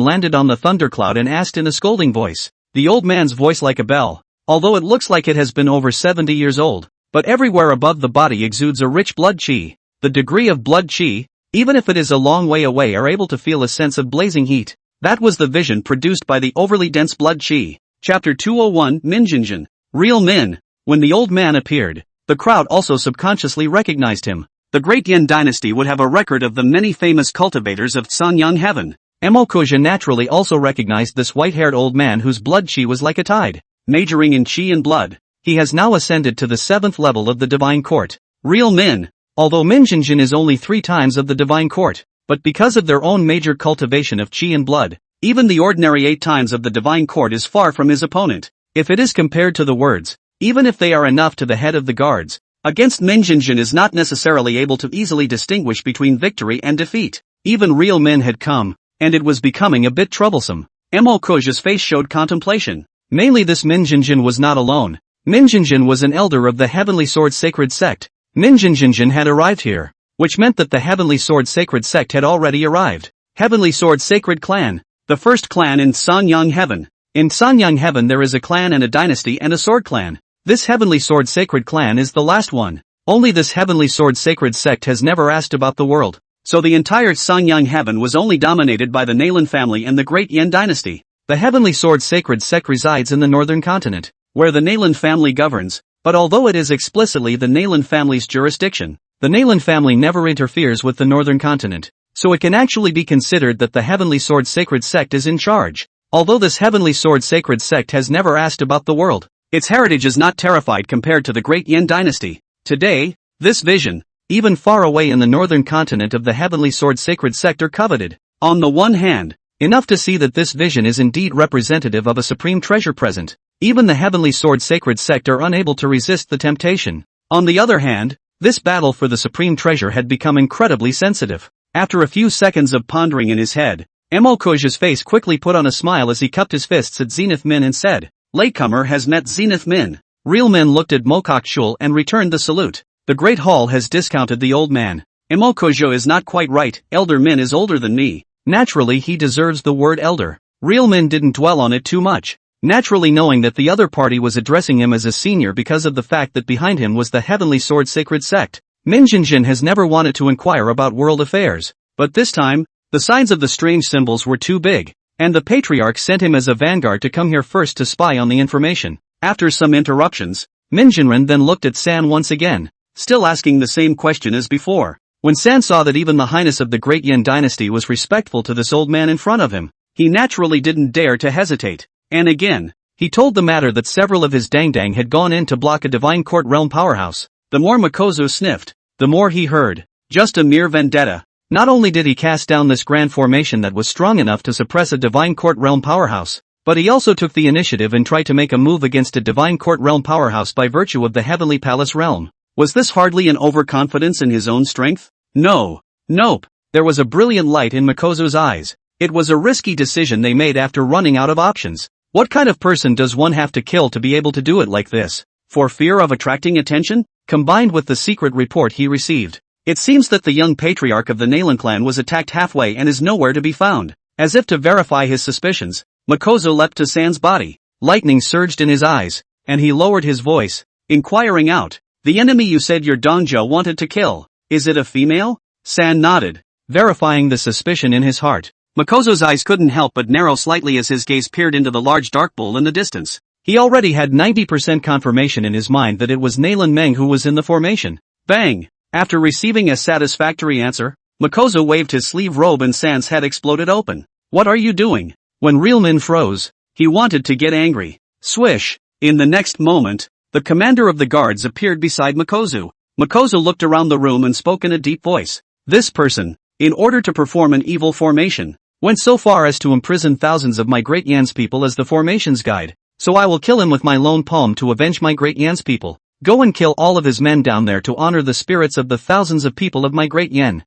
landed on the thundercloud and asked in a scolding voice. The old man's voice like a bell, although it looks like it has been over 70 years old, but everywhere above the body exudes a rich blood chi. The degree of blood chi, even if it is a long way away, are able to feel a sense of blazing heat. That was the vision produced by the overly dense blood chi. Chapter 201 Minjinjin. Real Min. When the old man appeared, the crowd also subconsciously recognized him. The Great Yen dynasty would have a record of the many famous cultivators of Sanyang Heaven. Emokoja naturally also recognized this white-haired old man whose blood chi was like a tide. Majoring in chi and blood, he has now ascended to the 7th level of the Divine Court. Real Min. Although Minjinjin is only 3 times of the Divine Court, but because of their own major cultivation of chi and blood, even the ordinary 8 times of the Divine Court is far from his opponent. If it is compared to the words, even if they are enough to the head of the guards, against Minjinjin is not necessarily able to easily distinguish between victory and defeat. Even Real Min had come, and it was becoming a bit troublesome. Emokoja's face showed contemplation. Mainly this Minjinjin was not alone. Minjinjin was an elder of the Heavenly Sword Sacred Sect. Minjinjin had arrived here, which meant that the Heavenly Sword Sacred Sect had already arrived. Heavenly Sword Sacred Clan. The first clan in Sanyang Heaven. In Sanyang Heaven there is a clan and a dynasty and a sword clan. This Heavenly Sword Sacred Clan is the last one. Only this Heavenly Sword Sacred Sect has never asked about the world. So the entire Sanyang Heaven was only dominated by the Nalan family and the Great Yen dynasty. The Heavenly Sword Sacred Sect resides in the northern continent, where the Nalan family governs, but although it is explicitly the Nalan family's jurisdiction, the Nalan family never interferes with the northern continent, so it can actually be considered that the Heavenly Sword Sacred Sect is in charge. Although this Heavenly Sword Sacred Sect has never asked about the world, its heritage is not terrified compared to the Great Yen dynasty. Today, this vision, even far away in the northern continent of the Heavenly Sword Sacred Sect, are coveted. On the one hand, enough to see that this vision is indeed representative of a supreme treasure present. Even the Heavenly Sword Sacred Sect are unable to resist the temptation. On the other hand, this battle for the supreme treasure had become incredibly sensitive. After a few seconds of pondering in his head, Emokoja's face quickly put on a smile as he cupped his fists at Zenith Min and said, "Latecomer has met Zenith Min." Real Min looked at Mokok Shul and returned the salute. The Great Hall has discounted the old man. Emokojo is not quite right, Elder Min is older than me. Naturally he deserves the word elder. Real Min didn't dwell on it too much, naturally knowing that the other party was addressing him as a senior because of the fact that behind him was the Heavenly Sword Sacred Sect. Minjinjin has never wanted to inquire about world affairs, but this time, the signs of the strange symbols were too big, and the Patriarch sent him as a vanguard to come here first to spy on the information. After some interruptions, Minjinren then looked at San once again, still asking the same question as before. When San saw that even the Highness of the Great Yen dynasty was respectful to this old man in front of him, he naturally didn't dare to hesitate. And again, he told the matter that several of his dang had gone in to block a Divine Court realm powerhouse. The more Makozo sniffed, the more he heard. Just a mere vendetta. Not only did he cast down this grand formation that was strong enough to suppress a Divine Court realm powerhouse, but he also took the initiative and tried to make a move against a Divine Court realm powerhouse by virtue of the Heavenly Palace realm. Was this hardly an overconfidence in his own strength? No. Nope. There was a brilliant light in Makozu's eyes. It was a risky decision they made after running out of options. What kind of person does one have to kill to be able to do it like this? For fear of attracting attention? Combined with the secret report he received, it seems that the young patriarch of the Nalan clan was attacked halfway and is nowhere to be found. As if to verify his suspicions, Makozu leapt to San's body. Lightning surged in his eyes, and he lowered his voice, inquiring out, "The enemy you said your Dongjo wanted to kill, is it a female?" San nodded, verifying the suspicion in his heart. Makozu's eyes couldn't help but narrow slightly as his gaze peered into the large dark bull in the distance. He already had 90% confirmation in his mind that it was Nalan Meng who was in the formation. Bang! After receiving a satisfactory answer, Makozu waved his sleeve robe and San's head exploded open. "What are you doing?" When Realman froze, he wanted to get angry. Swish! In the next moment, the commander of the guards appeared beside Makozu. Makozu looked around the room and spoke in a deep voice. This person, in order to perform an evil formation, went so far as to imprison thousands of my great Yan's people as the formation's guide. So I will kill him with my lone palm to avenge my great Yan's people. Go and kill all of his men down there to honor the spirits of the thousands of people of my great Yan.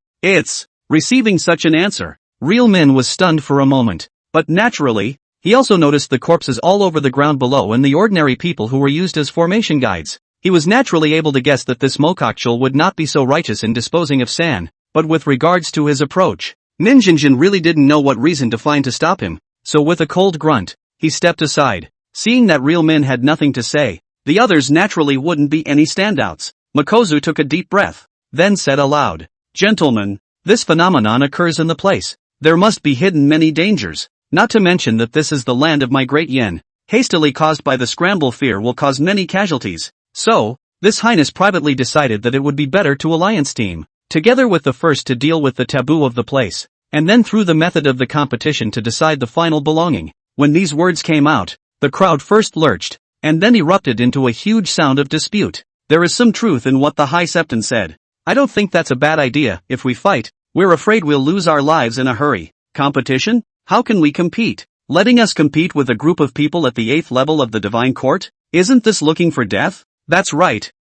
Receiving such an answer, Realman was stunned for a moment. But naturally, he also noticed the corpses all over the ground below and the ordinary people who were used as formation guides. He was naturally able to guess that this Mokokchul would not be so righteous in disposing of San, but with regards to his approach, Ninjinjin really didn't know what reason to find to stop him, so with a cold grunt, he stepped aside. Seeing that Realman had nothing to say, the others naturally wouldn't be any standouts. Makozu took a deep breath, then said aloud, "Gentlemen, this phenomenon occurs in the place. There must be hidden many dangers, not to mention that this is the land of my great Yen. Hastily caused by the scramble fear will cause many casualties. So, this highness privately decided that it would be better to alliance team, together with the first to deal with the taboo of the place, and then through the method of the competition to decide the final belonging." When these words came out, the crowd first lurched, and then erupted into a huge sound of dispute. There is some truth in what the High Septon said. I don't think that's a bad idea. If we fight, we're afraid we'll lose our lives in a hurry. Competition? How can we compete? Letting us compete with a group of people at the 8th level of the Divine Court? Isn't this looking for death? That's right.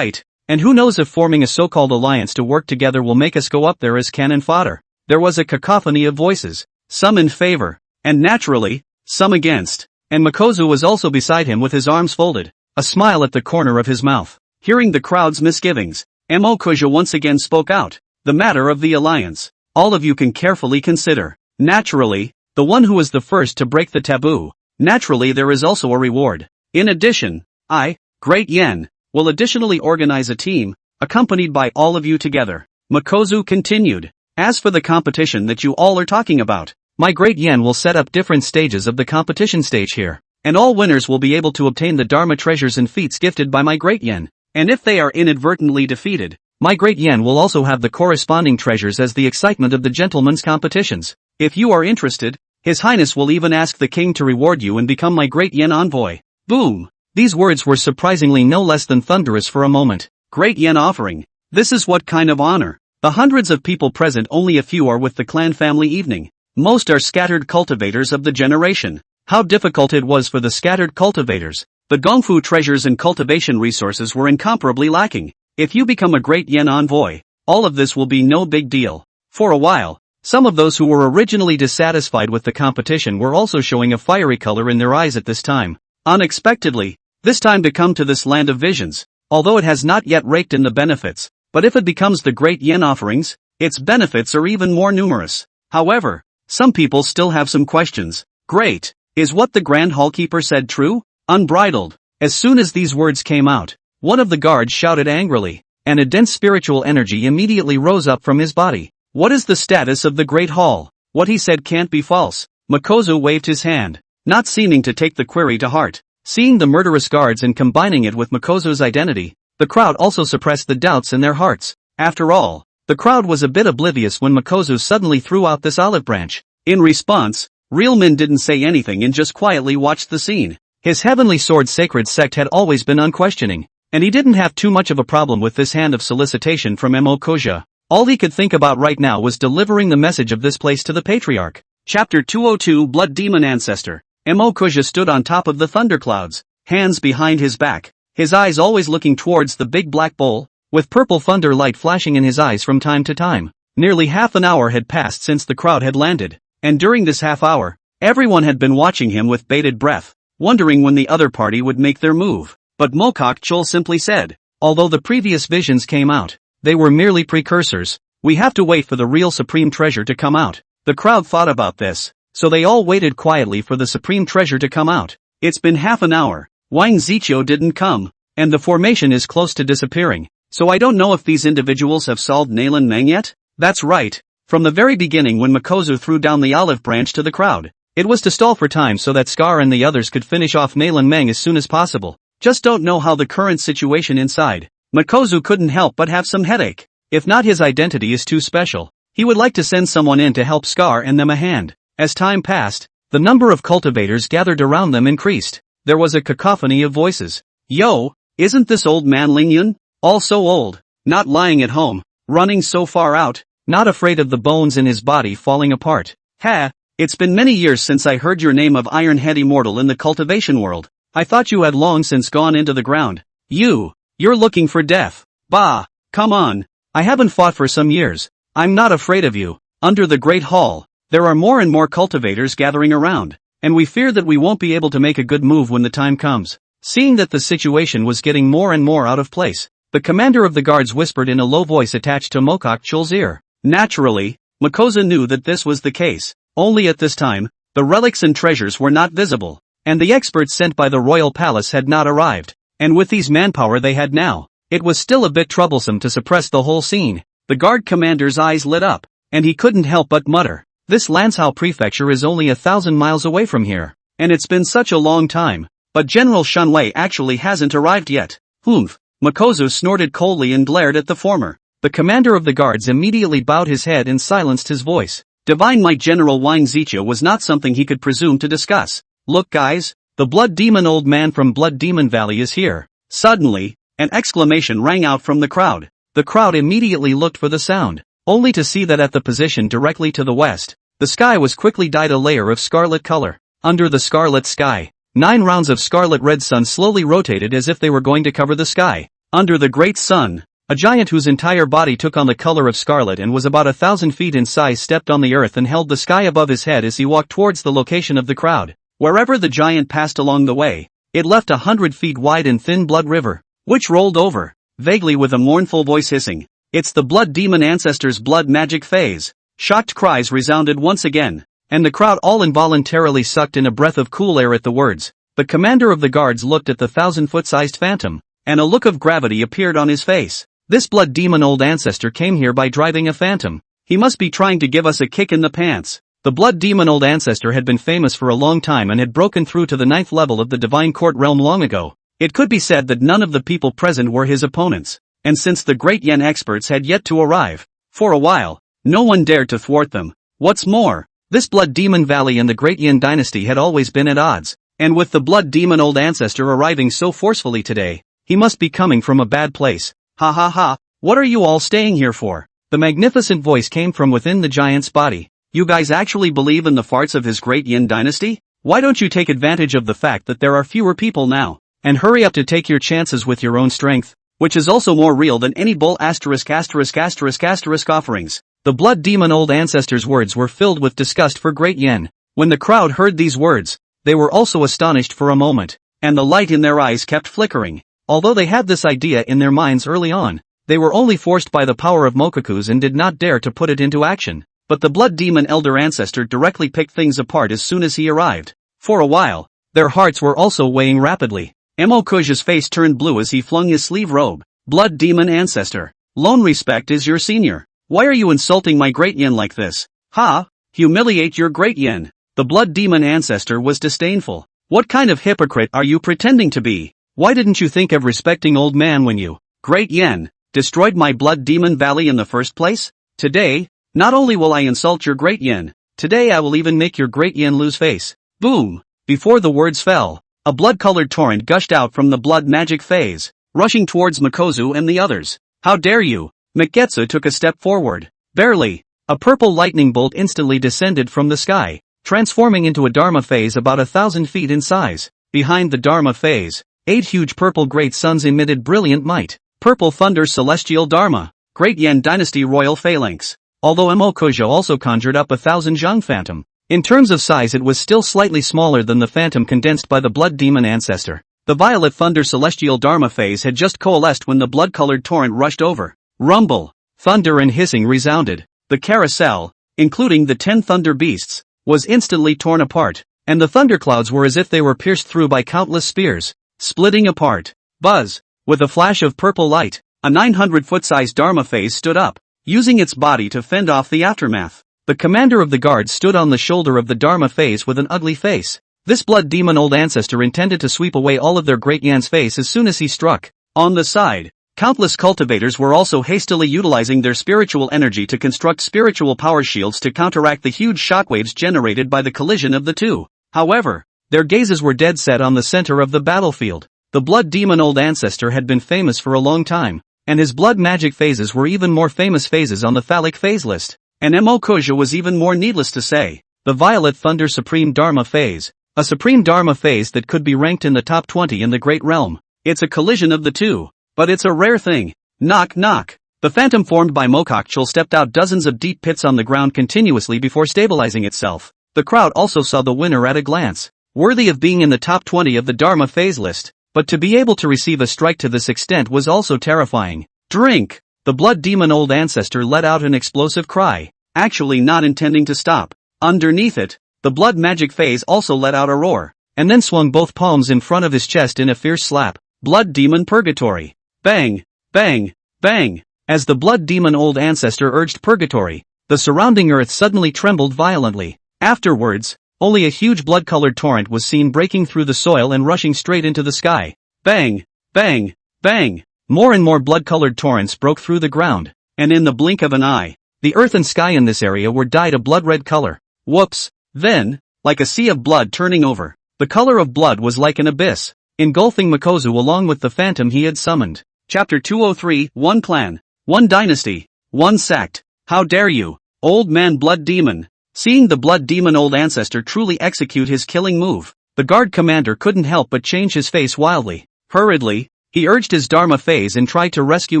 And who knows if forming a so-called alliance to work together will make us go up there as cannon fodder. There was a cacophony of voices, some in favor, and naturally, some against. And Makozu was also beside him with his arms folded, a smile at the corner of his mouth. Hearing the crowd's misgivings, Mokoja once again spoke out. "The matter of the alliance, all of you can carefully consider. Naturally, the one who is the first to break the taboo, naturally there is also a reward. In addition, I, Great Yen, will additionally organize a team, accompanied by all of you together." Makozu continued. "As for the competition that you all are talking about, my great Yen will set up different stages of the competition stage here, and all winners will be able to obtain the Dharma treasures and feats gifted by my great Yen, and if they are inadvertently defeated, my great Yen will also have the corresponding treasures as the excitement of the gentlemen's competitions. If you are interested, His Highness will even ask the king to reward you and become my great Yen envoy." Boom! These words were surprisingly no less than thunderous for a moment. Great Yen offering. This is what kind of honor? The hundreds of people present, only a few are with the clan family evening. Most are scattered cultivators of the generation. How difficult it was for the scattered cultivators. The Gongfu treasures and cultivation resources were incomparably lacking. If you become a great Yen envoy, all of this will be no big deal. For a while, some of those who were originally dissatisfied with the competition were also showing a fiery color in their eyes at this time. Unexpectedly, this time to come to this land of visions, although it has not yet raked in the benefits, but if it becomes the great Yen offerings, its benefits are even more numerous. However, some people still have some questions. Great, is what the Grand Hallkeeper said true? Unbridled. As soon as these words came out, one of the guards shouted angrily, and a dense spiritual energy immediately rose up from his body. "What is the status of the Great Hall? What he said can't be false." Makozu waved his hand, not seeming to take the query to heart. Seeing the murderous guards and combining it with Makozu's identity, the crowd also suppressed the doubts in their hearts. After all, the crowd was a bit oblivious when Makozu suddenly threw out this olive branch. In response, Realman didn't say anything and just quietly watched the scene. His Heavenly Sword Sacred Sect had always been unquestioning, and he didn't have too much of a problem with this hand of solicitation from Mokoja. All he could think about right now was delivering the message of this place to the patriarch. Chapter 202 Blood Demon Ancestor. Kuja stood on top of the thunderclouds, hands behind his back, his eyes always looking towards the big black bowl, with purple thunder light flashing in his eyes from time to time. Nearly half an hour had passed since the crowd had landed, and during this half hour, everyone had been watching him with bated breath, wondering when the other party would make their move. But Mokok Chul simply said, although the previous visions came out, they were merely precursors. We have to wait for the real supreme treasure to come out. The crowd thought about this, so they all waited quietly for the supreme treasure to come out. It's been half an hour, Wang Ziqiu didn't come, and the formation is close to disappearing, so I don't know if these individuals have solved Nailan Meng yet? That's right. From the very beginning when Makozu threw down the olive branch to the crowd, it was to stall for time so that Scar and the others could finish off Nailan Meng as soon as possible. Just don't know how the current situation inside. Makozu couldn't help but have some headache. If not, his identity is too special. He would like to send someone in to help Scar and them a hand. As time passed, the number of cultivators gathered around them increased. There was a cacophony of voices. Yo, isn't this old man Ling Yun? All so old, not lying at home, running so far out, not afraid of the bones in his body falling apart. Ha, it's been many years since I heard your name of Ironhead Immortal in the cultivation world. I thought you had long since gone into the ground. You're looking for death. Bah, come on. I haven't fought for some years. I'm not afraid of you. Under the Great Hall, there are more and more cultivators gathering around, and we fear that we won't be able to make a good move when the time comes. Seeing that the situation was getting more and more out of place, the commander of the guards whispered in a low voice attached to Mokok Chul's ear. Naturally, Makosa knew that this was the case. Only at this time, the relics and treasures were not visible, and the experts sent by the royal palace had not arrived, and with these manpower they had now, it was still a bit troublesome to suppress the whole scene. The guard commander's eyes lit up, and he couldn't help but mutter, this Lancehao prefecture is only 1,000 miles away from here, and it's been such a long time, but General Shanwei actually hasn't arrived yet. Humph. Makozu snorted coldly and glared at the former. The commander of the guards immediately bowed his head and silenced his voice. Divine Might General Wang Ziqiu was not something he could presume to discuss. Look guys, the Blood Demon old man from Blood Demon Valley is here. Suddenly, an exclamation rang out from the crowd. The crowd immediately looked for the sound, only to see that at the position directly to the west, the sky was quickly dyed a layer of scarlet color. Under the scarlet sky, 9 rounds of scarlet red sun slowly rotated as if they were going to cover the sky. Under the great sun, a giant whose entire body took on the color of scarlet and was about 1,000 feet in size stepped on the earth and held the sky above his head as he walked towards the location of the crowd. Wherever the giant passed along the way, it left 100 feet wide and thin blood river, which rolled over, vaguely with a mournful voice hissing. It's the Blood Demon Ancestor's blood magic phase. Shocked cries resounded once again, and the crowd all involuntarily sucked in a breath of cool air at the words. The commander of the guards looked at the 1,000-foot-sized phantom, and a look of gravity appeared on his face. This Blood Demon old ancestor came here by driving a phantom. He must be trying to give us a kick in the pants. The Blood Demon old ancestor had been famous for a long time and had broken through to the 9th level of the Divine Court realm long ago. It could be said that none of the people present were his opponents, and since the Great Yen experts had yet to arrive, for a while, no one dared to thwart them. What's more, this Blood Demon Valley and the Great Yen dynasty had always been at odds, and with the Blood Demon old ancestor arriving so forcefully today, he must be coming from a bad place. Ha ha ha, what are you all staying here for? The magnificent voice came from within the giant's body. You guys actually believe in the farts of his Great Yin dynasty? Why don't you take advantage of the fact that there are fewer people now, and hurry up to take your chances with your own strength, which is also more real than any bull asterisk offerings. The Blood Demon old ancestor's words were filled with disgust for Great Yen. When the crowd heard these words, they were also astonished for a moment, and the light in their eyes kept flickering. Although they had this idea in their minds early on, they were only forced by the power of Mokoku's and did not dare to put it into action. But the Blood Demon elder ancestor directly picked things apart as soon as he arrived. For a while, their hearts were also weighing rapidly. Mokoku's face turned blue as he flung his sleeve robe. Blood Demon ancestor, Lone Respect is your senior. Why are you insulting my Great Yen like this? Ha! Humiliate your Great Yen. The Blood Demon ancestor was disdainful. What kind of hypocrite are you pretending to be? Why didn't you think of respecting old man when you, Great Yen, destroyed my Blood Demon Valley in the first place? Today, not only will I insult your Great Yen, today I will even make your Great Yen lose face. Boom! Before the words fell, a blood-colored torrent gushed out from the blood magic phase, rushing towards Makozu and the others. How dare you, Mekgetsu took a step forward. Barely. A purple lightning bolt instantly descended from the sky, transforming into a Dharma phase about 1,000 feet in size. Behind the Dharma phase, 8 huge purple great suns emitted brilliant might. Purple thunder celestial Dharma. Great Yen dynasty royal phalanx. Although Imokuja also conjured up 1,000 Zhang phantom. In terms of size it was still slightly smaller than the phantom condensed by the blood demon ancestor. The violet thunder celestial Dharma phase had just coalesced when the blood-colored torrent rushed over. Rumble, thunder and hissing resounded. The carousel, including the 10 thunder beasts, was instantly torn apart, and the thunderclouds were as if they were pierced through by countless spears, splitting apart. Buzz, with a flash of purple light, a 900-foot-sized Dharma phase stood up, using its body to fend off the aftermath. The commander of the guard stood on the shoulder of the Dharma phase with an ugly face. This blood demon old ancestor intended to sweep away all of their great Yan's face as soon as he struck. On the side, countless cultivators were also hastily utilizing their spiritual energy to construct spiritual power shields to counteract the huge shockwaves generated by the collision of the two. However, their gazes were dead set on the center of the battlefield. The blood demon old ancestor had been famous for a long time, and his blood magic phases were even more famous phases on the phallic phase list. And Imokuja was even more, needless to say. The violet thunder supreme Dharma phase. A supreme Dharma phase that could be ranked in the top 20 in the Great Realm. It's a collision of the two, but it's a rare thing. Knock knock. The phantom formed by Mokokchul stepped out dozens of deep pits on the ground continuously before stabilizing itself. The crowd also saw the winner at a glance. Worthy of being in the top 20 of the Dharma phase list, but to be able to receive a strike to this extent was also terrifying. Drink! The blood demon old ancestor let out an explosive cry, actually not intending to stop. Underneath it, the blood magic phase also let out a roar, and then swung both palms in front of his chest in a fierce slap. Blood demon purgatory. Bang! Bang! Bang! As the blood demon old ancestor urged purgatory, the surrounding earth suddenly trembled violently. Afterwards, only a huge blood-colored torrent was seen breaking through the soil and rushing straight into the sky. Bang! Bang! Bang! More and more blood-colored torrents broke through the ground, and in the blink of an eye, the earth and sky in this area were dyed a blood-red color. Whoops! Then, like a sea of blood turning over, the color of blood was like an abyss, engulfing Mikozu along with the phantom he had summoned. Chapter 203, One Clan, One Dynasty, One Sect. How dare you, old man blood demon? Seeing the blood demon old ancestor truly execute his killing move, the guard commander couldn't help but change his face wildly. Hurriedly, he urged his Dharma phase and tried to rescue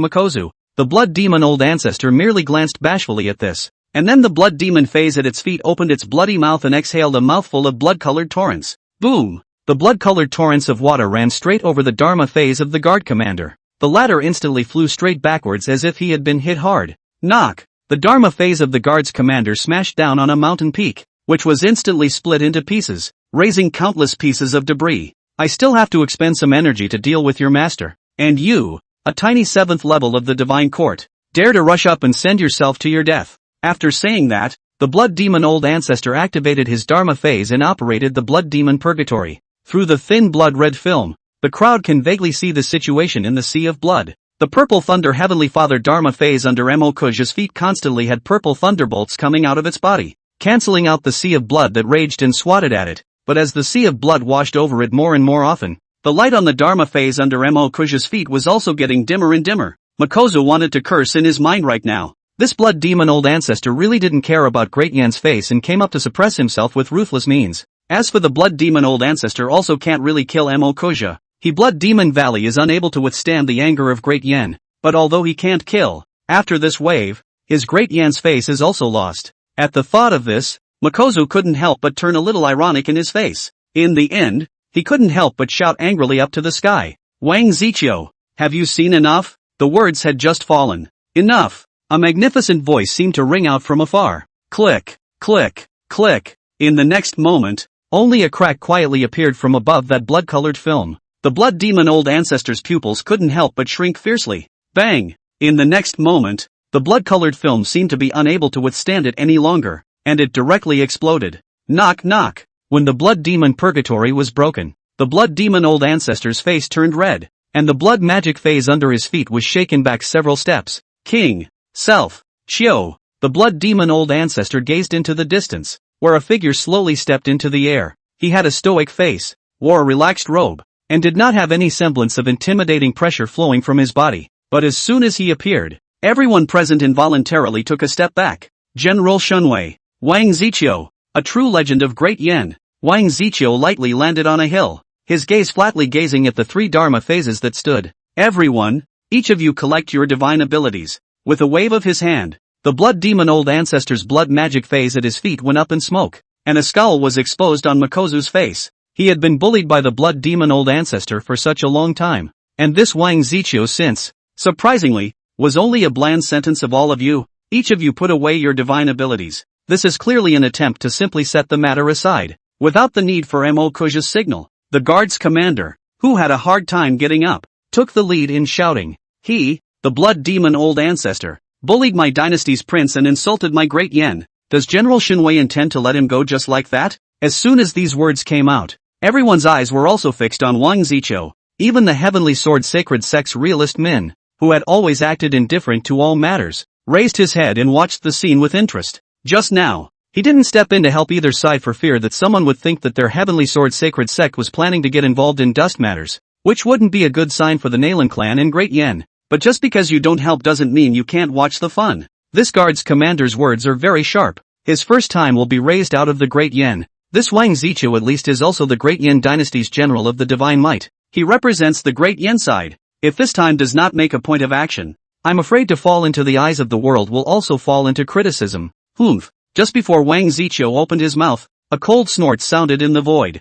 Mikozu. The blood demon old ancestor merely glanced bashfully at this, and then the blood demon phase at its feet opened its bloody mouth and exhaled a mouthful of blood-colored torrents. Boom! The blood-colored torrents of water ran straight over the Dharma phase of the guard commander. The latter instantly flew straight backwards as if he had been hit hard. Knock! The Dharma phase of the guard's commander smashed down on a mountain peak, which was instantly split into pieces, raising countless pieces of debris. I still have to expend some energy to deal with your master. And you, a tiny 7th level of the divine court, dare to rush up and send yourself to your death. After saying that, the blood demon old ancestor activated his Dharma phase and operated the blood demon purgatory. Through the thin blood-red film, the crowd can vaguely see the situation in the sea of blood. The purple thunder heavenly father Dharma phase under Imokuja's feet constantly had purple thunderbolts coming out of its body, canceling out the sea of blood that raged and swatted at it. But as the sea of blood washed over it more and more often, the light on the Dharma phase under Imokuja's feet was also getting dimmer and dimmer. Mikozu wanted to curse in his mind right now. This blood demon old ancestor really didn't care about Great Yan's face and came up to suppress himself with ruthless means. As for the blood demon old ancestor also can't really kill Imokuja. He blood demon valley is unable to withstand the anger of Great Yan. But although he can't kill, after this wave, his Great Yan's face is also lost. At the thought of this, Mikozu couldn't help but turn a little ironic in his face. In the end, he couldn't help but shout angrily up to the sky. Wang Zichio, have you seen enough? The words had just fallen. Enough! A magnificent voice seemed to ring out from afar. Click, click, click. In the next moment, only a crack quietly appeared from above that blood-colored film. The blood demon old ancestor's pupils couldn't help but shrink fiercely. Bang! In the next moment, the blood-colored film seemed to be unable to withstand it any longer, and it directly exploded. Knock knock! When the blood demon purgatory was broken, the blood demon old ancestor's face turned red, and the blood magic phase under his feet was shaken back several steps. King! Self! Chio! The blood demon old ancestor gazed into the distance, where a figure slowly stepped into the air. He had a stoic face, wore a relaxed robe, and did not have any semblance of intimidating pressure flowing from his body. But as soon as he appeared, Everyone present involuntarily took a step back. General Shunwei. Wang Ziqiu. A true legend of Great Yen. Wang Ziqiu lightly landed on a hill, his gaze flatly gazing at the three Dharma phases that stood. Everyone, each of you collect your divine abilities. With a wave of his hand, the blood demon old ancestor's blood magic phase at his feet went up in smoke, and a scowl was exposed on Makozu's face. He had been bullied by the blood demon old ancestor for such a long time, and this Wang Ziqiu since, surprisingly, was only a bland sentence of all of you. Each of you put away your divine abilities. This is clearly an attempt to simply set the matter aside, without the need for Mo Kuja's signal. The guard's commander, who had a hard time getting up, took the lead in shouting. He, the blood demon old ancestor, bullied my dynasty's prince and insulted my great Yen. Does General Shunwei intend to let him go just like that? As soon as these words came out, everyone's eyes were also fixed on Wang Ziqiu. Even the Heavenly Sword Sacred Sect's realist Min, who had always acted indifferent to all matters, raised his head and watched the scene with interest. Just now, he didn't step in to help either side for fear that someone would think that their Heavenly Sword Sacred Sect was planning to get involved in dust matters, which wouldn't be a good sign for the Nalan clan and Great Yen. But just because you don't help doesn't mean you can't watch the fun. This guard's commander's words are very sharp. His first time will be raised out of the Great Yen. This Wang Ziqiu at least is also the Great Yen dynasty's general of the divine might. He represents the Great Yen side. If this time does not make a point of action, I'm afraid to fall into the eyes of the world will also fall into criticism. Humph. Just before Wang Ziqiu opened his mouth, a cold snort sounded in the void.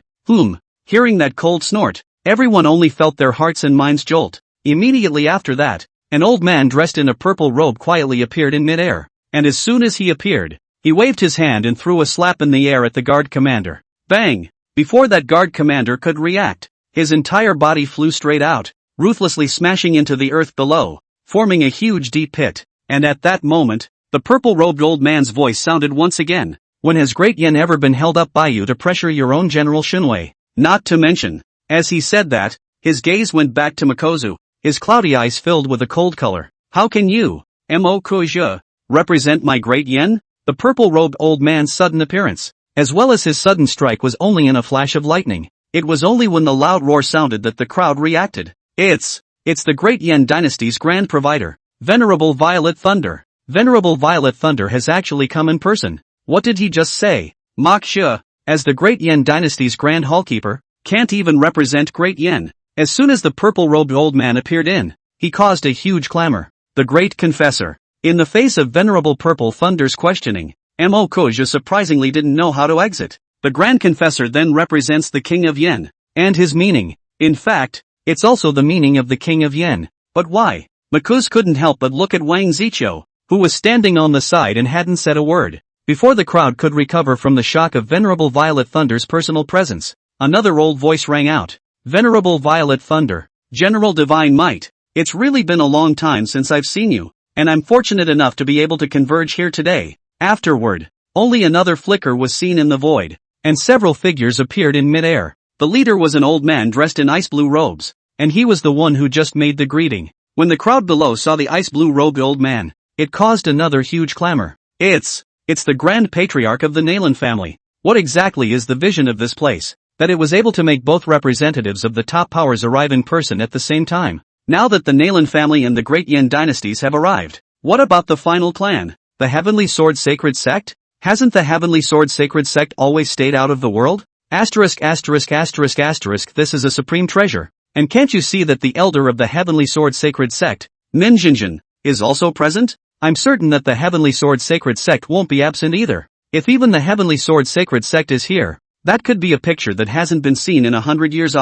Hearing that cold snort, everyone only felt their hearts and minds jolt. Immediately after that, an old man dressed in a purple robe quietly appeared in midair, and as soon as he appeared, he waved his hand and threw a slap in the air at the guard commander. Bang! Before that guard commander could react, his entire body flew straight out, ruthlessly smashing into the earth below, forming a huge deep pit. And at that moment, the purple-robed old man's voice sounded once again. When has Great Yen ever been held up by you to pressure your own General Shunwei? Not to mention, as he said that, his gaze went back to Makozu, his cloudy eyes filled with a cold color. How can you, Mo Kuja, represent my Great Yen? The purple-robed old man's sudden appearance, as well as his sudden strike, was only in a flash of lightning. It was only when the loud roar sounded that the crowd reacted. It's the Great Yen dynasty's grand provider, Venerable Violet Thunder. Venerable Violet Thunder has actually come in person. What did he just say? Mok Xia, as the Great Yen dynasty's grand hallkeeper, can't even represent Great Yen. As soon as the purple-robed old man appeared in, he caused a huge clamor. The Great Confessor. In the face of Venerable Purple Thunder's questioning, Mo Kuja surprisingly didn't know how to exit. The Grand Confessor then represents the King of Yen, and his meaning. In fact, it's also the meaning of the King of Yen. But why? Makuz couldn't help but look at Wang Ziqiu, who was standing on the side and hadn't said a word. Before the crowd could recover from the shock of Venerable Violet Thunder's personal presence, another old voice rang out. Venerable Violet Thunder, General Divine Might, it's really been a long time since I've seen you, and I'm fortunate enough to be able to converge here today. Afterward, only another flicker was seen in the void, and several figures appeared in midair. The leader was an old man dressed in ice blue robes, and he was the one who just made the greeting. When the crowd below saw the ice blue robed old man, it caused another huge clamor. It's the Grand Patriarch of the Nalan family. What exactly is the vision of this place, that it was able to make both representatives of the top powers arrive in person at the same time? Now that the Nalan family and the Great Yen dynasties have arrived, what about the final clan, the Heavenly Sword Sacred Sect? Hasn't the Heavenly Sword Sacred Sect always stayed out of the world? This is a supreme treasure. And can't you see that the elder of the Heavenly Sword Sacred Sect, Minjinjin, is also present? I'm certain that the Heavenly Sword Sacred Sect won't be absent either. If even the Heavenly Sword Sacred Sect is here, that could be a picture that hasn't been seen in 100 years.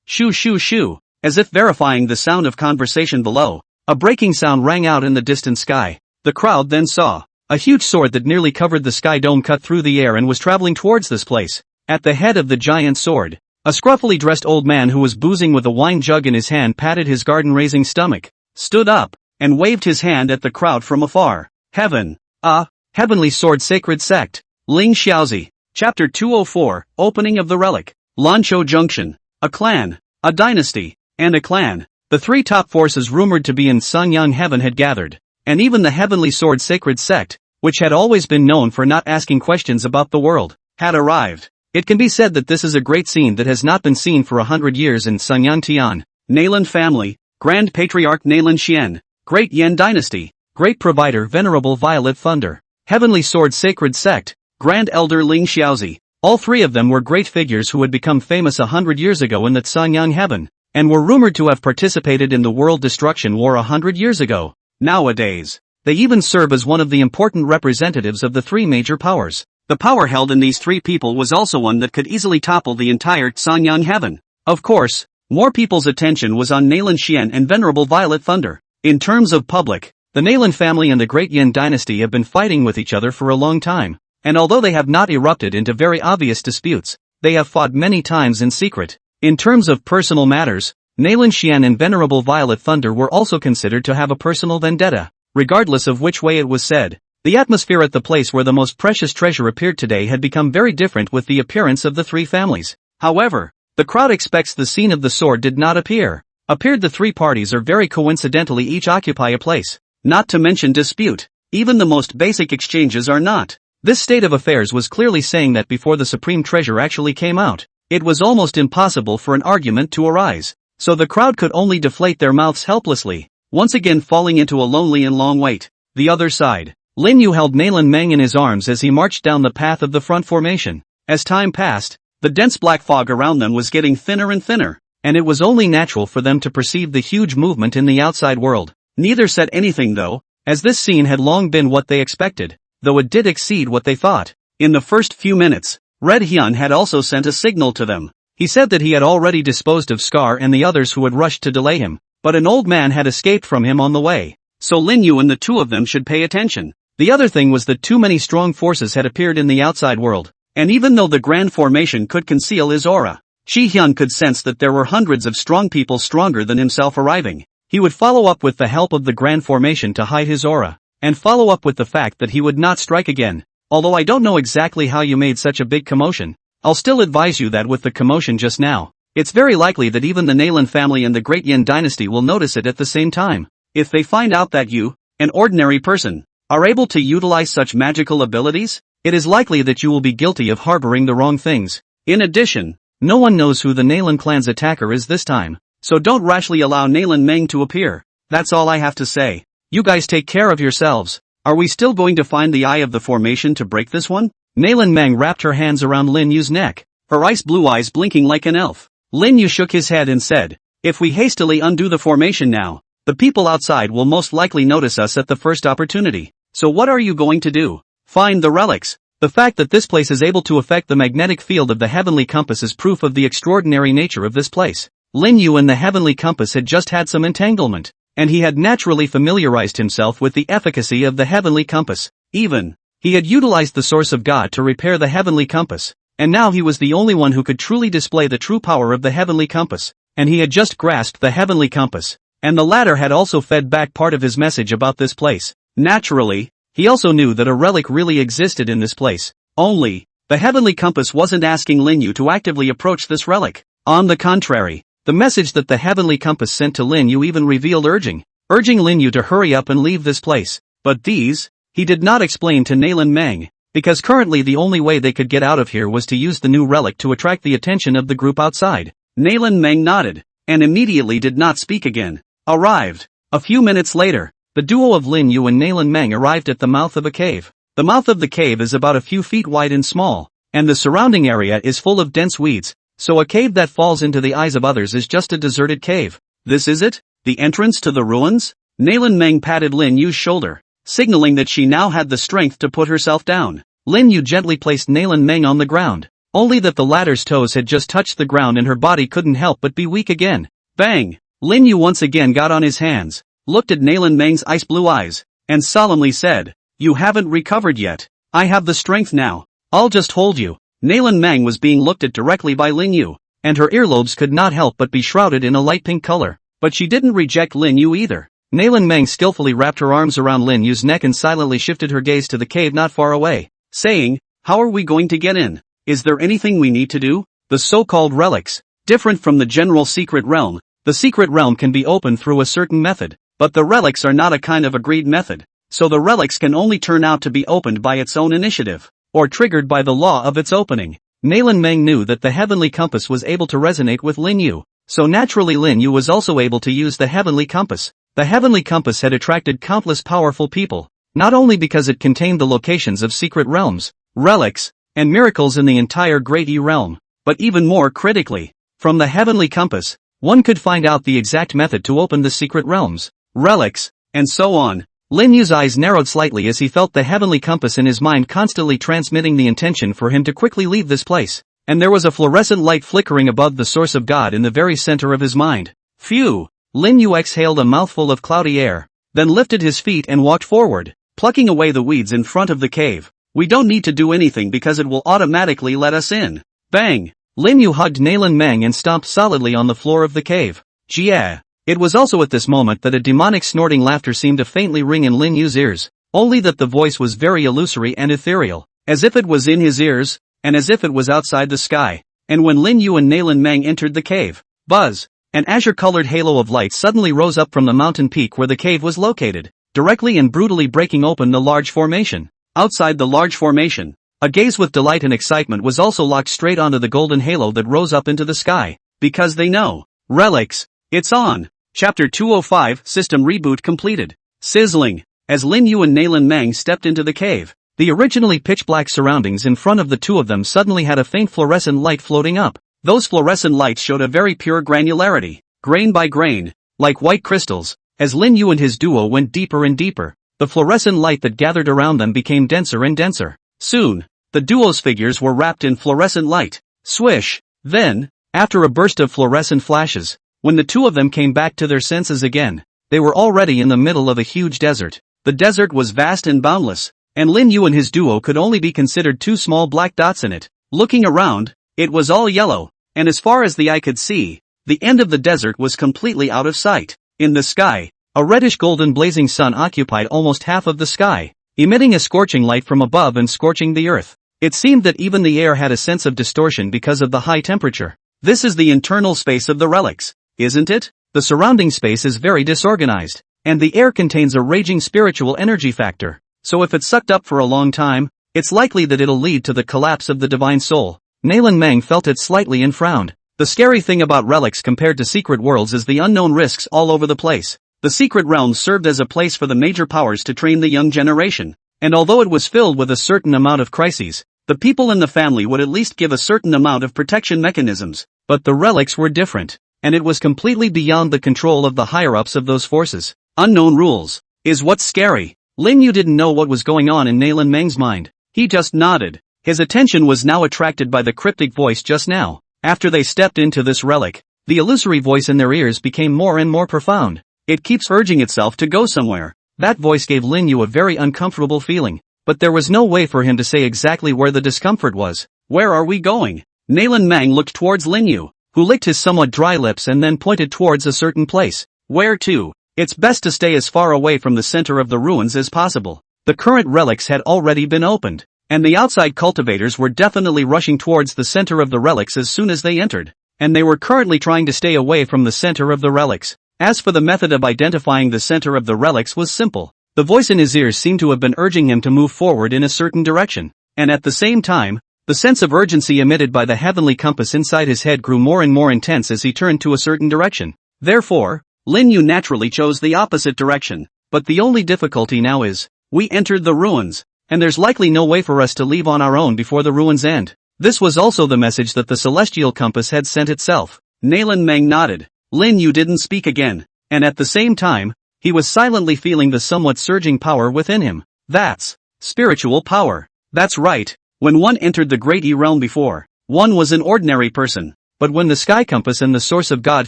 Shoo shoo shoo. As if verifying the sound of conversation below, a breaking sound rang out in the distant sky. The crowd then saw a huge sword that nearly covered the sky dome cut through the air and was traveling towards this place. At the head of the giant sword, a scruffily dressed old man who was boozing with a wine jug in his hand patted his garden-raising stomach, stood up, and waved his hand at the crowd from afar. Heavenly Sword Sacred Sect. Ling Xiaozi. Chapter 204, Opening of the Relic. Lanzhou Junction. A clan, a dynasty, and a clan. The three top forces rumored to be in Sunyang Heaven had gathered, and even the Heavenly Sword Sacred Sect, which had always been known for not asking questions about the world, had arrived. It can be said that this is a great scene that has not been seen for 100 years in Sunyang Tian. Nalan family, Grand Patriarch Nalan Xian, Great Yen Dynasty, Great Provider Venerable Violet Thunder, Heavenly Sword Sacred Sect, Grand Elder Ling Xiaozi. All three of them were great figures who had become famous 100 years ago in the Canyang heaven, and were rumored to have participated in the World Destruction War 100 years ago. Nowadays, they even serve as one of the important representatives of the three major powers. The power held in these three people was also one that could easily topple the entire Canyang heaven. Of course, more people's attention was on Nailan Xian and Venerable Violet Thunder. In terms of public, the Nailan family and the Great Yin dynasty have been fighting with each other for a long time, and although they have not erupted into very obvious disputes, they have fought many times in secret. In terms of personal matters, Nailan Xian and Venerable Violet Thunder were also considered to have a personal vendetta. Regardless of which way it was said, the atmosphere at the place where the most precious treasure appeared today had become very different with the appearance of the three families. However, the crowd expects the scene of the sword did not appear. The three parties are very coincidentally each occupy a place, not to mention dispute. Even the most basic exchanges are not. This state of affairs was clearly saying that before the supreme treasure actually came out, it was almost impossible for an argument to arise. So the crowd could only deflate their mouths helplessly, once again falling into a lonely and long wait. The other side. Lin Yu held Nailan Meng in his arms as he marched down the path of the front formation. As time passed, the dense black fog around them was getting thinner and thinner, and it was only natural for them to perceive the huge movement in the outside world. Neither said anything though, as this scene had long been what they expected, though it did exceed what they thought. In the first few minutes, Red Hyun had also sent a signal to them. He said that he had already disposed of Scar and the others who had rushed to delay him, but an old man had escaped from him on the way. So Lin Yu and the two of them should pay attention. The other thing was that too many strong forces had appeared in the outside world, and even though the grand formation could conceal his aura, Chi Hyun could sense that there were hundreds of strong people stronger than himself arriving. He would follow up with the help of the grand formation to hide his aura, and follow up with the fact that he would not strike again. Although I don't know exactly how you made such a big commotion, I'll still advise you that with the commotion just now, it's very likely that even the Nailan family and the Great Yin dynasty will notice it at the same time. If they find out that you, an ordinary person, are able to utilize such magical abilities, it is likely that you will be guilty of harboring the wrong things. In addition, no one knows who the Nailan clan's attacker is this time, so don't rashly allow Nailan Meng to appear. That's all I have to say. You guys take care of yourselves. Are we still going to find the eye of the formation to break this one? Nailan Meng wrapped her hands around Lin Yu's neck, her ice blue eyes blinking like an elf. Lin Yu shook his head and said, if we hastily undo the formation now, the people outside will most likely notice us at the first opportunity. So what are you going to do? Find the relics. The fact that this place is able to affect the magnetic field of the heavenly compass is proof of the extraordinary nature of this place. Lin Yu and the heavenly compass had just had some entanglement, and he had naturally familiarized himself with the efficacy of the heavenly compass. He had utilized the source of God to repair the heavenly compass, and now he was the only one who could truly display the true power of the heavenly compass, and he had just grasped the heavenly compass, and the latter had also fed back part of his message about this place. Naturally, he also knew that a relic really existed in this place, only, the heavenly compass wasn't asking Lin Yu to actively approach this relic. On the contrary, the message that the heavenly compass sent to Lin Yu even revealed urging Lin Yu to hurry up and leave this place. But these, he did not explain to Nailan Meng, because currently the only way they could get out of here was to use the new relic to attract the attention of the group outside. Nailan Meng nodded, and immediately did not speak again. Arrived. A few minutes later, the duo of Lin Yu and Nailan Meng arrived at the mouth of a cave. The mouth of the cave is about a few feet wide and small, and the surrounding area is full of dense weeds, so a cave that falls into the eyes of others is just a deserted cave. This is it? The entrance to the ruins? Nailan Meng patted Lin Yu's shoulder, signaling that she now had the strength to put herself down. Lin Yu gently placed Nailan Meng on the ground, only that the latter's toes had just touched the ground and her body couldn't help but be weak again. Bang! Lin Yu once again got on his hands, looked at Nailan Meng's ice blue eyes, and solemnly said, "You haven't recovered yet. I have the strength now. I'll just hold you." Nailan Meng was being looked at directly by Lin Yu, and her earlobes could not help but be shrouded in a light pink color. But she didn't reject Lin Yu either. Nailan Meng skillfully wrapped her arms around Lin Yu's neck and silently shifted her gaze to the cave not far away, saying, "How are we going to get in? Is there anything we need to do?" The so-called relics. Different from the general secret realm, the secret realm can be opened through a certain method, but the relics are not a kind of agreed method, so the relics can only turn out to be opened by its own initiative, or triggered by the law of its opening. Nailan Meng knew that the heavenly compass was able to resonate with Lin Yu, so naturally Lin Yu was also able to use the heavenly compass. The heavenly compass had attracted countless powerful people, not only because it contained the locations of secret realms, relics, and miracles in the entire Great E realm, but even more critically, from the heavenly compass, one could find out the exact method to open the secret realms, relics, and so on. Lin Yu's eyes narrowed slightly as he felt the heavenly compass in his mind constantly transmitting the intention for him to quickly leave this place, and there was a fluorescent light flickering above the source of God in the very center of his mind. Phew! Lin Yu exhaled a mouthful of cloudy air, then lifted his feet and walked forward, plucking away the weeds in front of the cave. We don't need to do anything because it will automatically let us in. Bang! Lin Yu hugged Nalan Meng and stomped solidly on the floor of the cave. Jia! It was also at this moment that a demonic snorting laughter seemed to faintly ring in Lin Yu's ears, only that the voice was very illusory and ethereal, as if it was in his ears, and as if it was outside the sky. And when Lin Yu and Nalan Meng entered the cave, buzz! An azure-colored halo of light suddenly rose up from the mountain peak where the cave was located, directly and brutally breaking open the large formation. Outside the large formation, a gaze with delight and excitement was also locked straight onto the golden halo that rose up into the sky, because they know. Relics! It's on! Chapter 205 System Reboot completed. Sizzling. As Lin Yu and Nalan Meng stepped into the cave, the originally pitch-black surroundings in front of the two of them suddenly had a faint fluorescent light floating up. Those fluorescent lights showed a very pure granularity, grain by grain, like white crystals. As Lin Yu and his duo went deeper and deeper, the fluorescent light that gathered around them became denser and denser. Soon, the duo's figures were wrapped in fluorescent light. Swish! Then, after a burst of fluorescent flashes, when the two of them came back to their senses again, they were already in the middle of a huge desert. The desert was vast and boundless, and Lin Yu and his duo could only be considered two small black dots in it. Looking around, it was all yellow, and as far as the eye could see, the end of the desert was completely out of sight. In the sky, a reddish-golden blazing sun occupied almost half of the sky, emitting a scorching light from above and scorching the earth. It seemed that even the air had a sense of distortion because of the high temperature. This is the internal space of the relics, isn't it? The surrounding space is very disorganized, and the air contains a raging spiritual energy factor, so if it's sucked up for a long time, it's likely that it'll lead to the collapse of the divine soul. Nalan Meng felt it slightly and frowned. The scary thing about relics compared to secret worlds is the unknown risks all over the place. The secret realms served as a place for the major powers to train the young generation, and although it was filled with a certain amount of crises, the people in the family would at least give a certain amount of protection mechanisms. But the relics were different, and it was completely beyond the control of the higher-ups of those forces. Unknown rules is what's scary. Lin Yu didn't know what was going on in Nalan Meng's mind. He just nodded. His attention was now attracted by the cryptic voice just now. After they stepped into this relic, the illusory voice in their ears became more and more profound. It keeps urging itself to go somewhere. That voice gave Lin Yu a very uncomfortable feeling, but there was no way for him to say exactly where the discomfort was. Where are we going? Nalan Meng looked towards Lin Yu, who licked his somewhat dry lips and then pointed towards a certain place. Where to? It's best to stay as far away from the center of the ruins as possible. The current relics had already been opened, and the outside cultivators were definitely rushing towards the center of the relics as soon as they entered, and they were currently trying to stay away from the center of the relics. As for the method of identifying the center of the relics was simple. The voice in his ears seemed to have been urging him to move forward in a certain direction, and at the same time, the sense of urgency emitted by the heavenly compass inside his head grew more and more intense as he turned to a certain direction. Therefore, Lin Yu naturally chose the opposite direction. But the only difficulty now is, we entered the ruins, and there's likely no way for us to leave on our own before the ruins end. This was also the message that the celestial compass had sent itself. Nalan Meng nodded. Lin Yu didn't speak again, and at the same time, he was silently feeling the somewhat surging power within him. That's spiritual power. That's right. When one entered the Great E realm before, one was an ordinary person, but when the sky compass and the source of God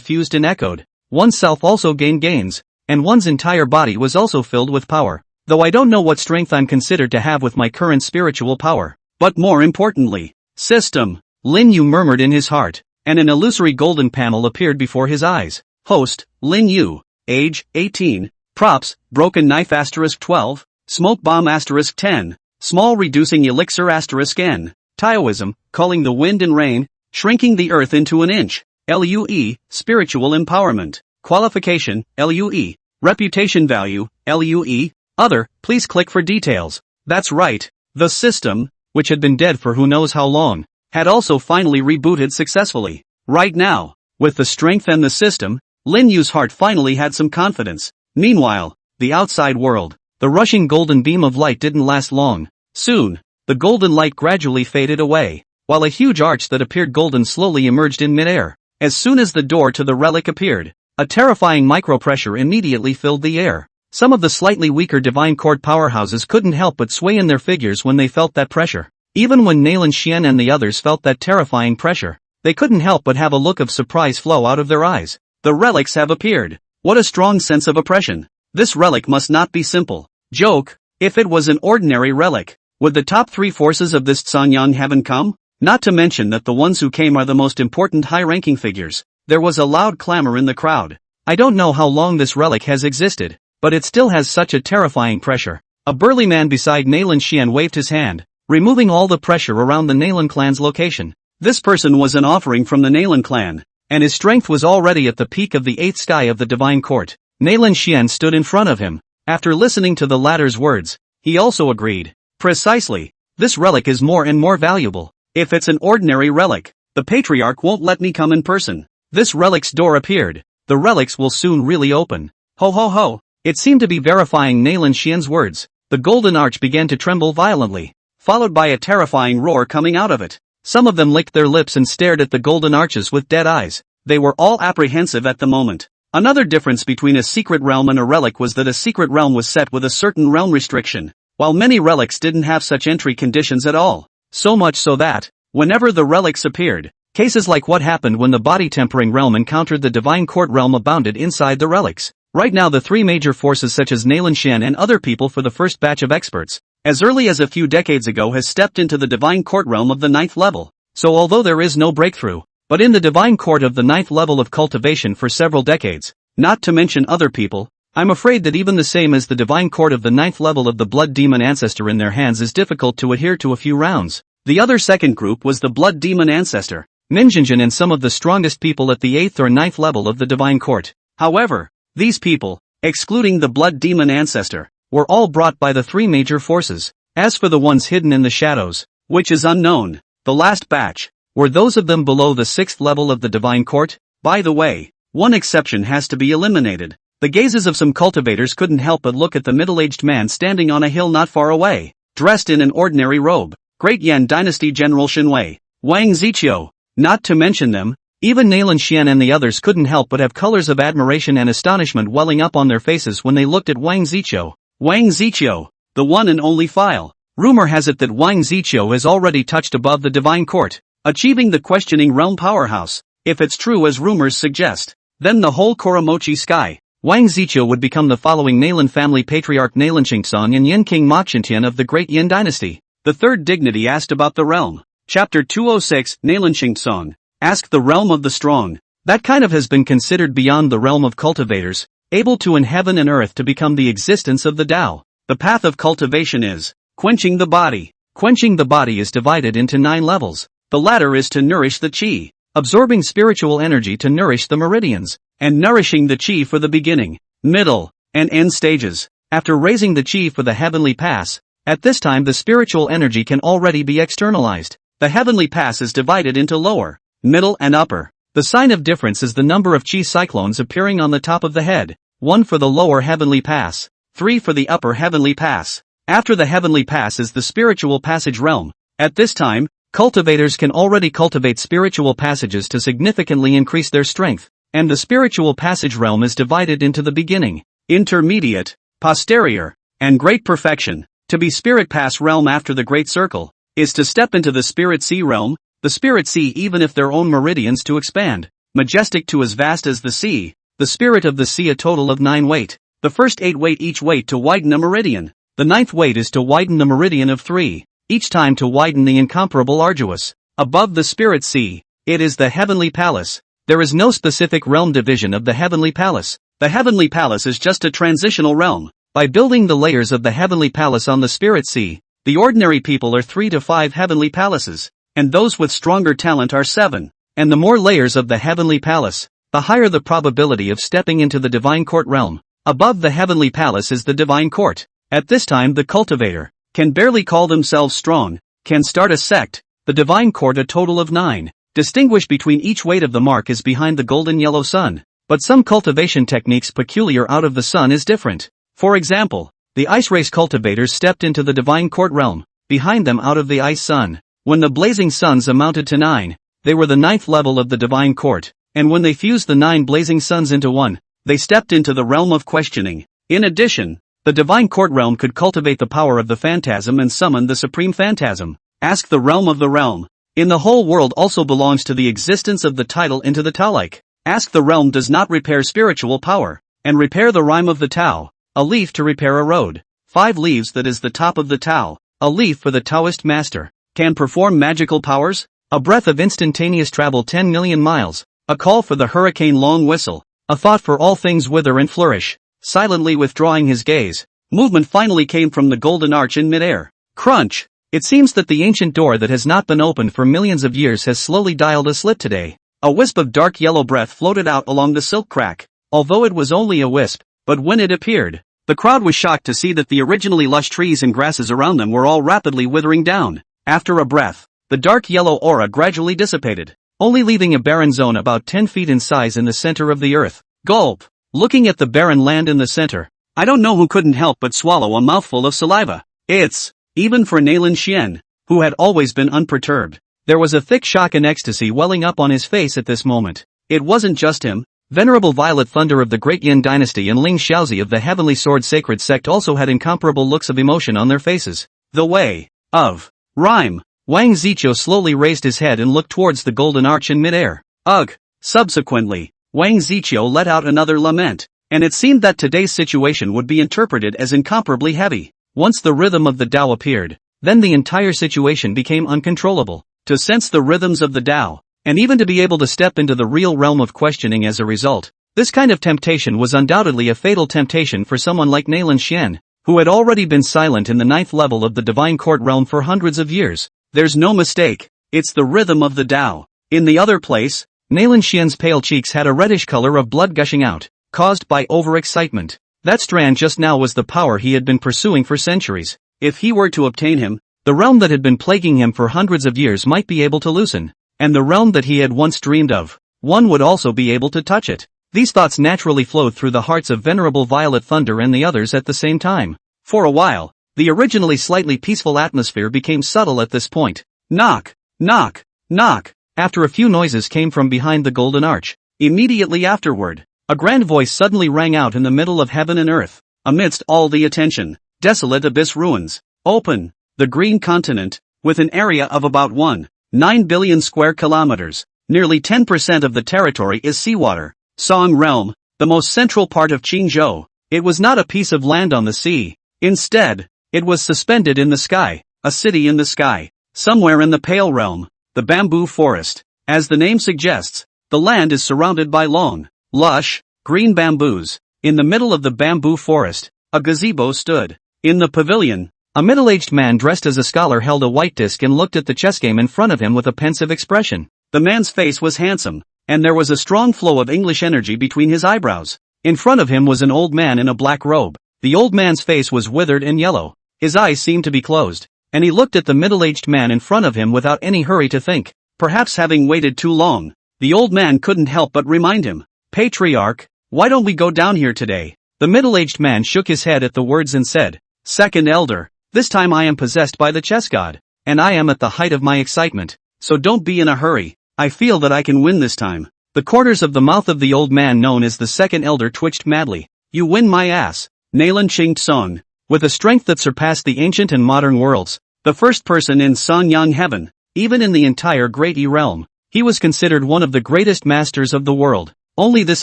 fused and echoed, oneself also gained gains, and one's entire body was also filled with power. Though I don't know what strength I'm considered to have with my current spiritual power. But more importantly, system, Lin Yu murmured in his heart, and an illusory golden panel appeared before his eyes. Host, Lin Yu, age, 18, props, broken knife *12, smoke bomb *10, small reducing elixir *n, Taoism, calling the wind and rain, shrinking the earth into an inch, LUE, spiritual empowerment, qualification, LUE, reputation value, LUE, other, please click for details. That's right, the system, which had been dead for who knows how long, had also finally rebooted successfully. Right now, with the strength and the system, Lin Yu's heart finally had some confidence. Meanwhile, the outside world. The rushing golden beam of light didn't last long. Soon, the golden light gradually faded away, while a huge arch that appeared golden slowly emerged in midair. As soon as the door to the relic appeared, a terrifying micropressure immediately filled the air. Some of the slightly weaker divine court powerhouses couldn't help but sway in their figures when they felt that pressure. Even when Nalan Xian and the others felt that terrifying pressure, they couldn't help but have a look of surprise flow out of their eyes. The relics have appeared. What a strong sense of oppression. This relic must not be simple. Joke, if it was an ordinary relic, would the top 3 forces of this Tsanyang haven't come? Not to mention that the ones who came are the most important high-ranking figures. There was a loud clamor in the crowd. I don't know how long this relic has existed, but it still has such a terrifying pressure. A burly man beside Nalan Xian waved his hand, removing all the pressure around the Nalan clan's location. This person was an offering from the Nalan clan, and his strength was already at the peak of the 8th sky of the divine court. Nalan Xian stood in front of him. After listening to the latter's words, he also agreed. Precisely. This relic is more and more valuable. If it's an ordinary relic, the patriarch won't let me come in person. This relic's door appeared. The relics will soon really open. Ho ho ho. It seemed to be verifying Nalan Xian's words. The golden arch began to tremble violently, followed by a terrifying roar coming out of it. Some of them licked their lips and stared at the golden arches with dead eyes. They were all apprehensive at the moment. Another difference between a secret realm and a relic was that a secret realm was set with a certain realm restriction, while many relics didn't have such entry conditions at all. So much so that, whenever the relics appeared, cases like what happened when the body-tempering realm encountered the divine court realm abounded inside the relics. Right now the 3 major forces such as Nalan Xian and other people for the first batch of experts, as early as a few decades ago has stepped into the divine court realm of the 9th level. So although there is no breakthrough, but in the divine court of the 9th level of cultivation for several decades, not to mention other people, I'm afraid that even the same as the divine court of the 9th level of the blood demon ancestor in their hands is difficult to adhere to a few rounds. The other second group was the blood demon ancestor, Minjinjin and some of the strongest people at the 8th or 9th level of the divine court. However, these people, excluding the blood demon ancestor, were all brought by the 3 major forces. As for the ones hidden in the shadows, which is unknown, the last batch, were those of them below the 6th level of the divine court. By the way, one exception has to be eliminated. The gazes of some cultivators couldn't help but look at the middle-aged man standing on a hill not far away, dressed in an ordinary robe. Great Yan Dynasty General Shinwei, Wang Ziqiu. Not to mention them, even Nalan Xian and the others couldn't help but have colors of admiration and astonishment welling up on their faces when they looked at Wang Ziqiu. Wang Ziqiu, the one and only file. Rumor has it that Wang Ziqiu has already touched above the divine court, achieving the questioning realm powerhouse. If it's true as rumors suggest, then the whole Koromochi sky, Wang Ziqiu would become the following Nalan family patriarch Nalan Qingsong and Yin King Mokshintian of the Great Yin Dynasty. The third dignity asked about the realm. Chapter 206, Nalan Qingsong. Ask the realm of the strong. That kind of has been considered beyond the realm of cultivators, able to in heaven and earth to become the existence of the Tao. The path of cultivation is quenching the body. Quenching the body is divided into 9 levels. The latter is to nourish the qi, absorbing spiritual energy to nourish the meridians, and nourishing the qi for the beginning, middle, and end stages. After raising the qi for the heavenly pass, at this time the spiritual energy can already be externalized. The heavenly pass is divided into lower, middle and upper. The sign of difference is the number of qi cyclones appearing on the top of the head, 1 for the lower heavenly pass, 3 for the upper heavenly pass. After the heavenly pass is the spiritual passage realm. At this time, cultivators can already cultivate spiritual passages to significantly increase their strength, and the spiritual passage realm is divided into the beginning, intermediate, posterior, and great perfection. To be spirit pass realm after the great circle, is to step into the spirit sea realm, the spirit sea even if their own meridians to expand, majestic to as vast as the sea, the spirit of the sea a total of 9 weight, the first 8 weight each weight to widen a meridian, the 9th weight is to widen the meridian of 3, each time to widen the incomparable arduous. Above the spirit sea, it is the heavenly palace. There is no specific realm division of the heavenly palace. The heavenly palace is just a transitional realm. By building the layers of the heavenly palace on the spirit sea, the ordinary people are 3 to 5 heavenly palaces, and those with stronger talent are 7. And the more layers of the heavenly palace, the higher the probability of stepping into the divine court realm. Above the heavenly palace is the divine court. At this time the cultivator can barely call themselves strong, can start a sect. The divine court a total of 9. Distinguish between each weight of the mark is behind the golden yellow sun. but some cultivation techniques peculiar out of the sun is different. For example, the ice race cultivators stepped into the divine court realm, behind them out of the ice sun. When the blazing suns amounted to 9, they were the 9th level of the divine court, and when they fused the 9 blazing suns into one, they stepped into the realm of questioning. In addition, the divine court realm could cultivate the power of the phantasm and summon the supreme phantasm. Ask the realm of the realm. In the whole world also belongs to the existence of the title into the Tao-like. Ask the realm does not repair spiritual power, and repair the rhyme of the Tao, a leaf to repair a road. 5 leaves that is the top of the Tao, a leaf for the Taoist master, can perform magical powers, a breath of instantaneous travel 10 million miles, a call for the hurricane long whistle, a thought for all things wither and flourish, silently withdrawing his gaze. Movement finally came from the golden arch in midair. Crunch! It seems that the ancient door that has not been opened for millions of years has slowly dialed a slit today. A wisp of dark yellow breath floated out along the silk crack, although it was only a wisp, but when it appeared, the crowd was shocked to see that the originally lush trees and grasses around them were all rapidly withering down. After a breath, the dark yellow aura gradually dissipated, only leaving a barren zone about 10 feet in size in the center of the earth. Gulp! Looking at the barren land in the center, I don't know who couldn't help but swallow a mouthful of saliva. It's, even for Nailan Xian, who had always been unperturbed. There was a thick shock and ecstasy welling up on his face at this moment. It wasn't just him. Venerable Violet Thunder of the Great Yin Dynasty and Ling Xiaozi of the Heavenly Sword Sacred Sect also had incomparable looks of emotion on their faces. The way of rhyme. Wang Ziqiu slowly raised his head and looked towards the golden arch in midair. Ugh! Subsequently, Wang Ziqiu let out another lament, and it seemed that today's situation would be interpreted as incomparably heavy. Once the rhythm of the Tao appeared, then the entire situation became uncontrollable. To sense the rhythms of the Tao, and even to be able to step into the real realm of questioning as a result, this kind of temptation was undoubtedly a fatal temptation for someone like Nailan Xian, who had already been silent in the 9th level of the divine court realm for hundreds of years. There's no mistake, it's the rhythm of the Tao. In the other place, Nailan Xian's pale cheeks had a reddish color of blood gushing out, caused by overexcitement. That strand just now was the power he had been pursuing for centuries. If he were to obtain him, the realm that had been plaguing him for hundreds of years might be able to loosen, and the realm that he had once dreamed of, one would also be able to touch it. These thoughts naturally flowed through the hearts of Venerable Violet Thunder and the others at the same time. For a while, the originally slightly peaceful atmosphere became subtle at this point. Knock, knock, knock. After a few noises came from behind the golden arch. Immediately afterward, a grand voice suddenly rang out in the middle of heaven and earth. Amidst all the attention, desolate abyss ruins. Open. The green continent, with an area of about 1.9 billion square kilometers, nearly 10% of the territory is seawater. Song Realm, the most central part of Qingzhou. It was not a piece of land on the sea. Instead, it was suspended in the sky, a city in the sky. Somewhere in the Pale Realm, the bamboo forest. As the name suggests, the land is surrounded by long, lush, green bamboos. In the middle of the bamboo forest, a gazebo stood. In the pavilion, a middle-aged man dressed as a scholar held a white disc and looked at the chess game in front of him with a pensive expression. The man's face was handsome, and there was a strong flow of English energy between his eyebrows. In front of him was an old man in a black robe. The old man's face was withered and yellow. His eyes seemed to be closed, and he looked at the middle-aged man in front of him without any hurry to think. Perhaps having waited too long, the old man couldn't help but remind him, "Patriarch, why don't we go down here today?" The middle-aged man shook his head at the words and said, "Second elder, this time I am possessed by the chess god, and I am at the height of my excitement, so don't be in a hurry. I feel that I can win this time." The corners of the mouth of the old man known as the second elder twitched madly. "You win my ass." Nailan Qingtsong, with a strength that surpassed the ancient and modern worlds, the first person in Sanyang heaven, even in the entire Great E realm, he was considered one of the greatest masters of the world. Only this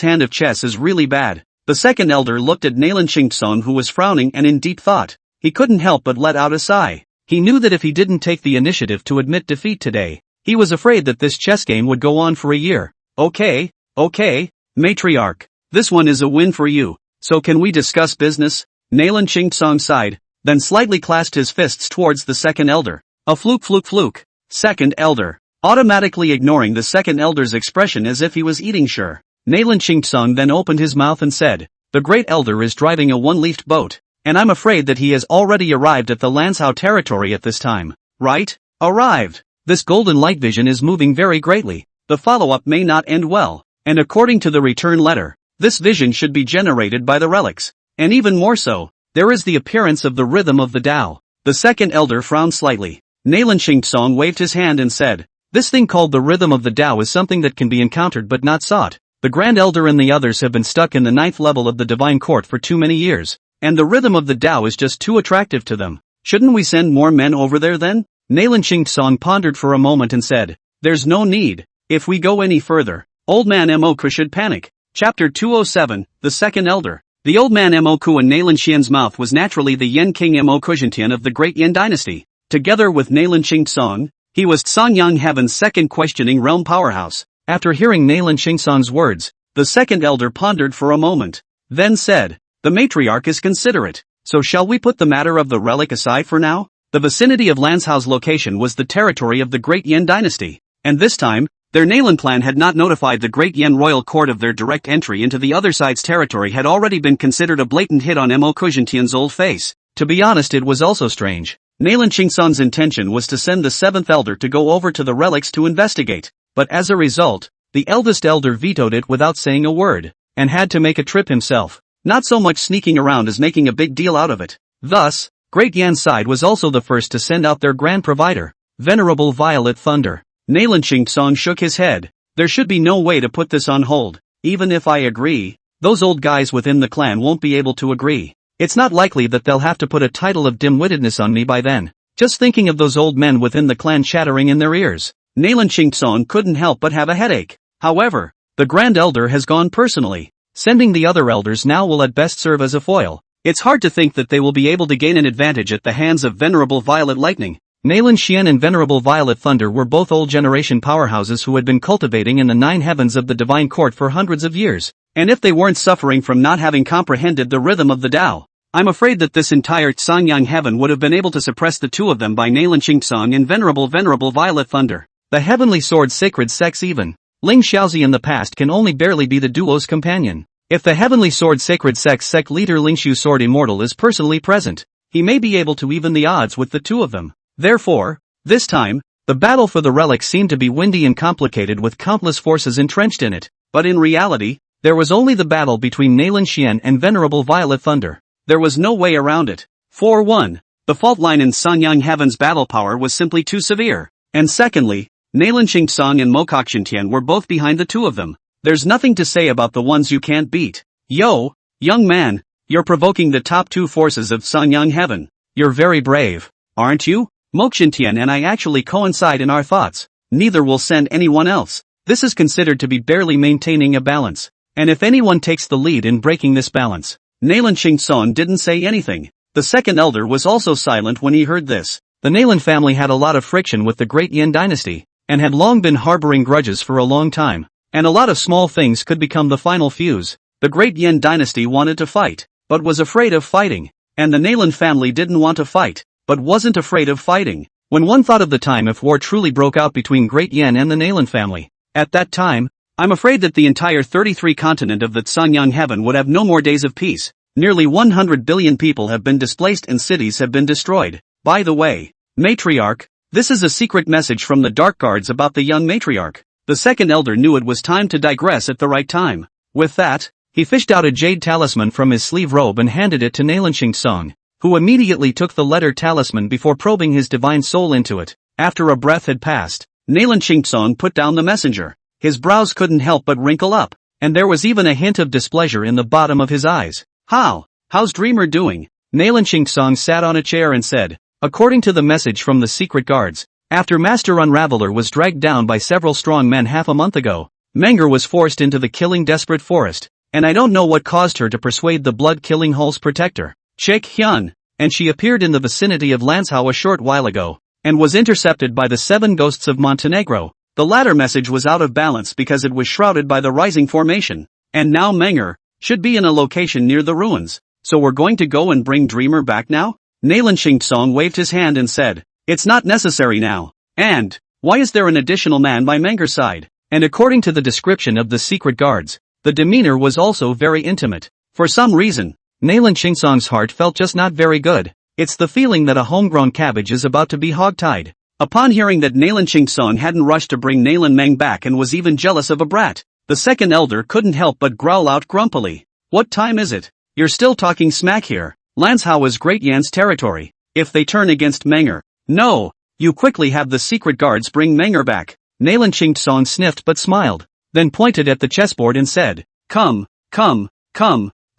hand of chess is really bad. The second elder looked at Nailan Qingtsong, who was frowning and in deep thought. He couldn't help but let out a sigh. He knew that if he didn't take the initiative to admit defeat today, he was afraid that this chess game would go on for a year. Okay, matriarch, this one is a win for you, so can we discuss business?" Nailan Qingtsong sighed, then slightly clasped his fists towards the second elder. A fluke. Second elder, automatically ignoring the second elder's expression as if he was eating sure. Nailan Qingtsong then opened his mouth and said, "The great elder is driving a one-leafed boat, and I'm afraid that he has already arrived at the Lanzhou territory at this time." "Right? Arrived. This golden light vision is moving very greatly. The follow-up may not end well." and according to the return letter, this vision should be generated by the relics. And even more so, there is the appearance of the rhythm of the Tao. The second elder frowned slightly. Nalan Shingsong waved his hand and said, "This thing called the rhythm of the Tao is something that can be encountered but not sought. The Grand Elder and the others have been stuck in the 9th level of the Divine Court for too many years, and the rhythm of the Tao is just too attractive to them. Shouldn't we send more men over there then?" Nalan Shingsong pondered for a moment and said, "There's no need. If we go any further, Old Man Moku should panic." Chapter 207, The Second Elder. The Old Man Moku in Nalan Xian's mouth was naturally the Yen King Mokujintian of the Great Yen Dynasty. Together with Nalan Shingsong, he was Sanyang Heaven's second questioning realm powerhouse. After hearing Nalan Shingsong's words, the second elder pondered for a moment, then said, "The matriarch is considerate, so shall we put the matter of the relic aside for now?" The vicinity of Lanshao's location was the territory of the Great Yen Dynasty, and this time, their Nalan clan had not notified the Great Yen Royal Court of their direct entry into the other side's territory had already been considered a blatant hit on Mokujintian's old face. To be honest, it was also strange. Nalan Shingsong's intention was to send the 7th elder to go over to the relics to investigate, but as a result, the eldest elder vetoed it without saying a word, and had to make a trip himself, not so much sneaking around as making a big deal out of it. Thus, Great Yan's side was also the first to send out their grand provider, Venerable Violet Thunder. Nalan Shingsong shook his head. "There should be no way to put this on hold. Even if I agree, those old guys within the clan won't be able to agree. It's not likely that they'll have to put a title of dim-wittedness on me by then." Just thinking of those old men within the clan chattering in their ears, Nalan Shingsong couldn't help but have a headache. However, the Grand Elder has gone personally. Sending the other elders now will at best serve as a foil. It's hard to think that they will be able to gain an advantage at the hands of Venerable Violet Lightning. Nalan Xian and Venerable Violet Thunder were both old generation powerhouses who had been cultivating in the 9 heavens of the Divine Court for hundreds of years. And if they weren't suffering from not having comprehended the rhythm of the Tao, I'm afraid that this entire Sanyang heaven would have been able to suppress the two of them by Nalan Shingsong and Venerable Violet Thunder. The heavenly sword sacred sex even. Ling Xiaozi in the past can only barely be the duo's companion. If the heavenly sword sacred sex sect leader Lingshu Sword Immortal is personally present, he may be able to even the odds with the two of them. Therefore, this time, the battle for the relic seemed to be windy and complicated with countless forces entrenched in it, but in reality, there was only the battle between Nalan Xian and Venerable Violet Thunder. There was no way around it. For one, the fault line in Sanyang Heaven's battle power was simply too severe, and secondly, Nalan Shingsong and Mokujintian were both behind the two of them. There's nothing to say about the ones you can't beat. Yo, young man, you're provoking the top 2 forces of Sanyang Heaven. You're very brave, aren't you? Mokujintian and I actually coincide in our thoughts. Neither will send anyone else. This is considered to be barely maintaining a balance. And if anyone takes the lead in breaking this balance, Nalan Shingsong didn't say anything. The second elder was also silent when he heard this. The Nalan family had a lot of friction with the Great Yen Dynasty, and had long been harboring grudges for a long time. And a lot of small things could become the final fuse. The Great Yen Dynasty wanted to fight, but was afraid of fighting. And the Nalan family didn't want to fight, but wasn't afraid of fighting. When one thought of the time if war truly broke out between Great Yen and the Nalan family, at that time, I'm afraid that the entire 33 continent of the Sanyang Heaven would have no more days of peace. Nearly 100 billion people have been displaced and cities have been destroyed. By the way, Matriarch, this is a secret message from the Dark Guards about the young Matriarch. The second elder knew it was time to digress at the right time. With that, he fished out a jade talisman from his sleeve robe and handed it to Nalan Shingsong, who immediately took the letter talisman before probing his divine soul into it. After a breath had passed, Nalan Shingsong put down the messenger. His brows couldn't help but wrinkle up, and there was even a hint of displeasure in the bottom of his eyes. How's Dreamer doing? Nalan Shingsong sat on a chair and said, according to the message from the secret guards, after Master Unraveler was dragged down by several strong men half a month ago, Menger was forced into the killing desperate forest, and I don't know what caused her to persuade the blood-killing Hull's protector, Chek Hyun, and she appeared in the vicinity of Lanshao a short while ago, and was intercepted by the 7 ghosts of Montenegro. The latter message was out of balance because it was shrouded by the rising formation, and now Menger should be in a location near the ruins. So we're going to go and bring Dreamer back now? Nalan Shingsong waved his hand and said, it's not necessary now. And, why is there an additional man by Menger's side? And according to the description of the secret guards, the demeanor was also very intimate. For some reason, Nalan Shingsong's heart felt just not very good. It's the feeling that a homegrown cabbage is about to be hog-tied. Upon hearing that Nalan Shingsong hadn't rushed to bring Nalan Meng back and was even jealous of a brat, The second elder couldn't help but growl out grumpily. What time is it? You're still talking smack here. Lanzhou is Great Yan's territory. If they turn against Menger. No. You quickly have the secret guards bring Menger back. Nalan Qingtsong sniffed but smiled, then pointed at the chessboard and said, Come.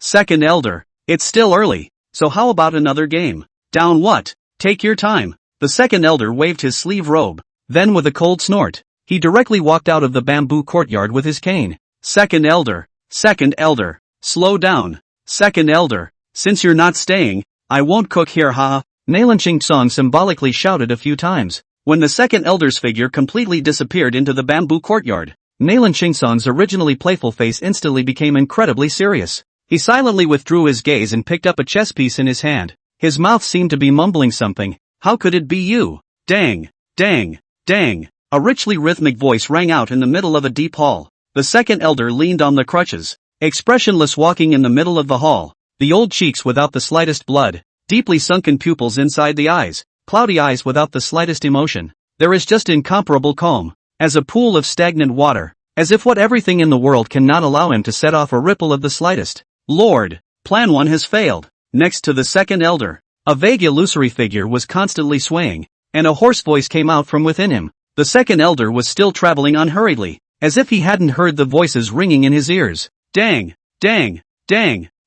Second elder. It's still early, so how about another game? Down what? Take your time. The second elder waved his sleeve robe. Then with a cold snort, he directly walked out of the bamboo courtyard with his cane. Second elder. Slow down. Second elder. Since you're not staying, I won't cook here, haha. Nalan Qingtsong symbolically shouted a few times. When the second elder's figure completely disappeared into the bamboo courtyard, Nalan Qingtsong's originally playful face instantly became incredibly serious. He silently withdrew his gaze and picked up a chess piece in his hand. His mouth seemed to be mumbling something. How could it be you? Dang. A richly rhythmic voice rang out in the middle of a deep hall. The second elder leaned on the crutches, expressionless, walking in the middle of the hall. The old cheeks without the slightest blood, deeply sunken pupils inside the eyes, cloudy eyes without the slightest emotion. There is just incomparable calm, as a pool of stagnant water, as if what everything in the world cannot allow him to set off a ripple of the slightest. Lord, Plan 1 has failed. Next to the second elder, a vague illusory figure was constantly swaying, and a hoarse voice came out from within him. The second elder was still traveling unhurriedly, as if he hadn't heard the voices ringing in his ears. Dang.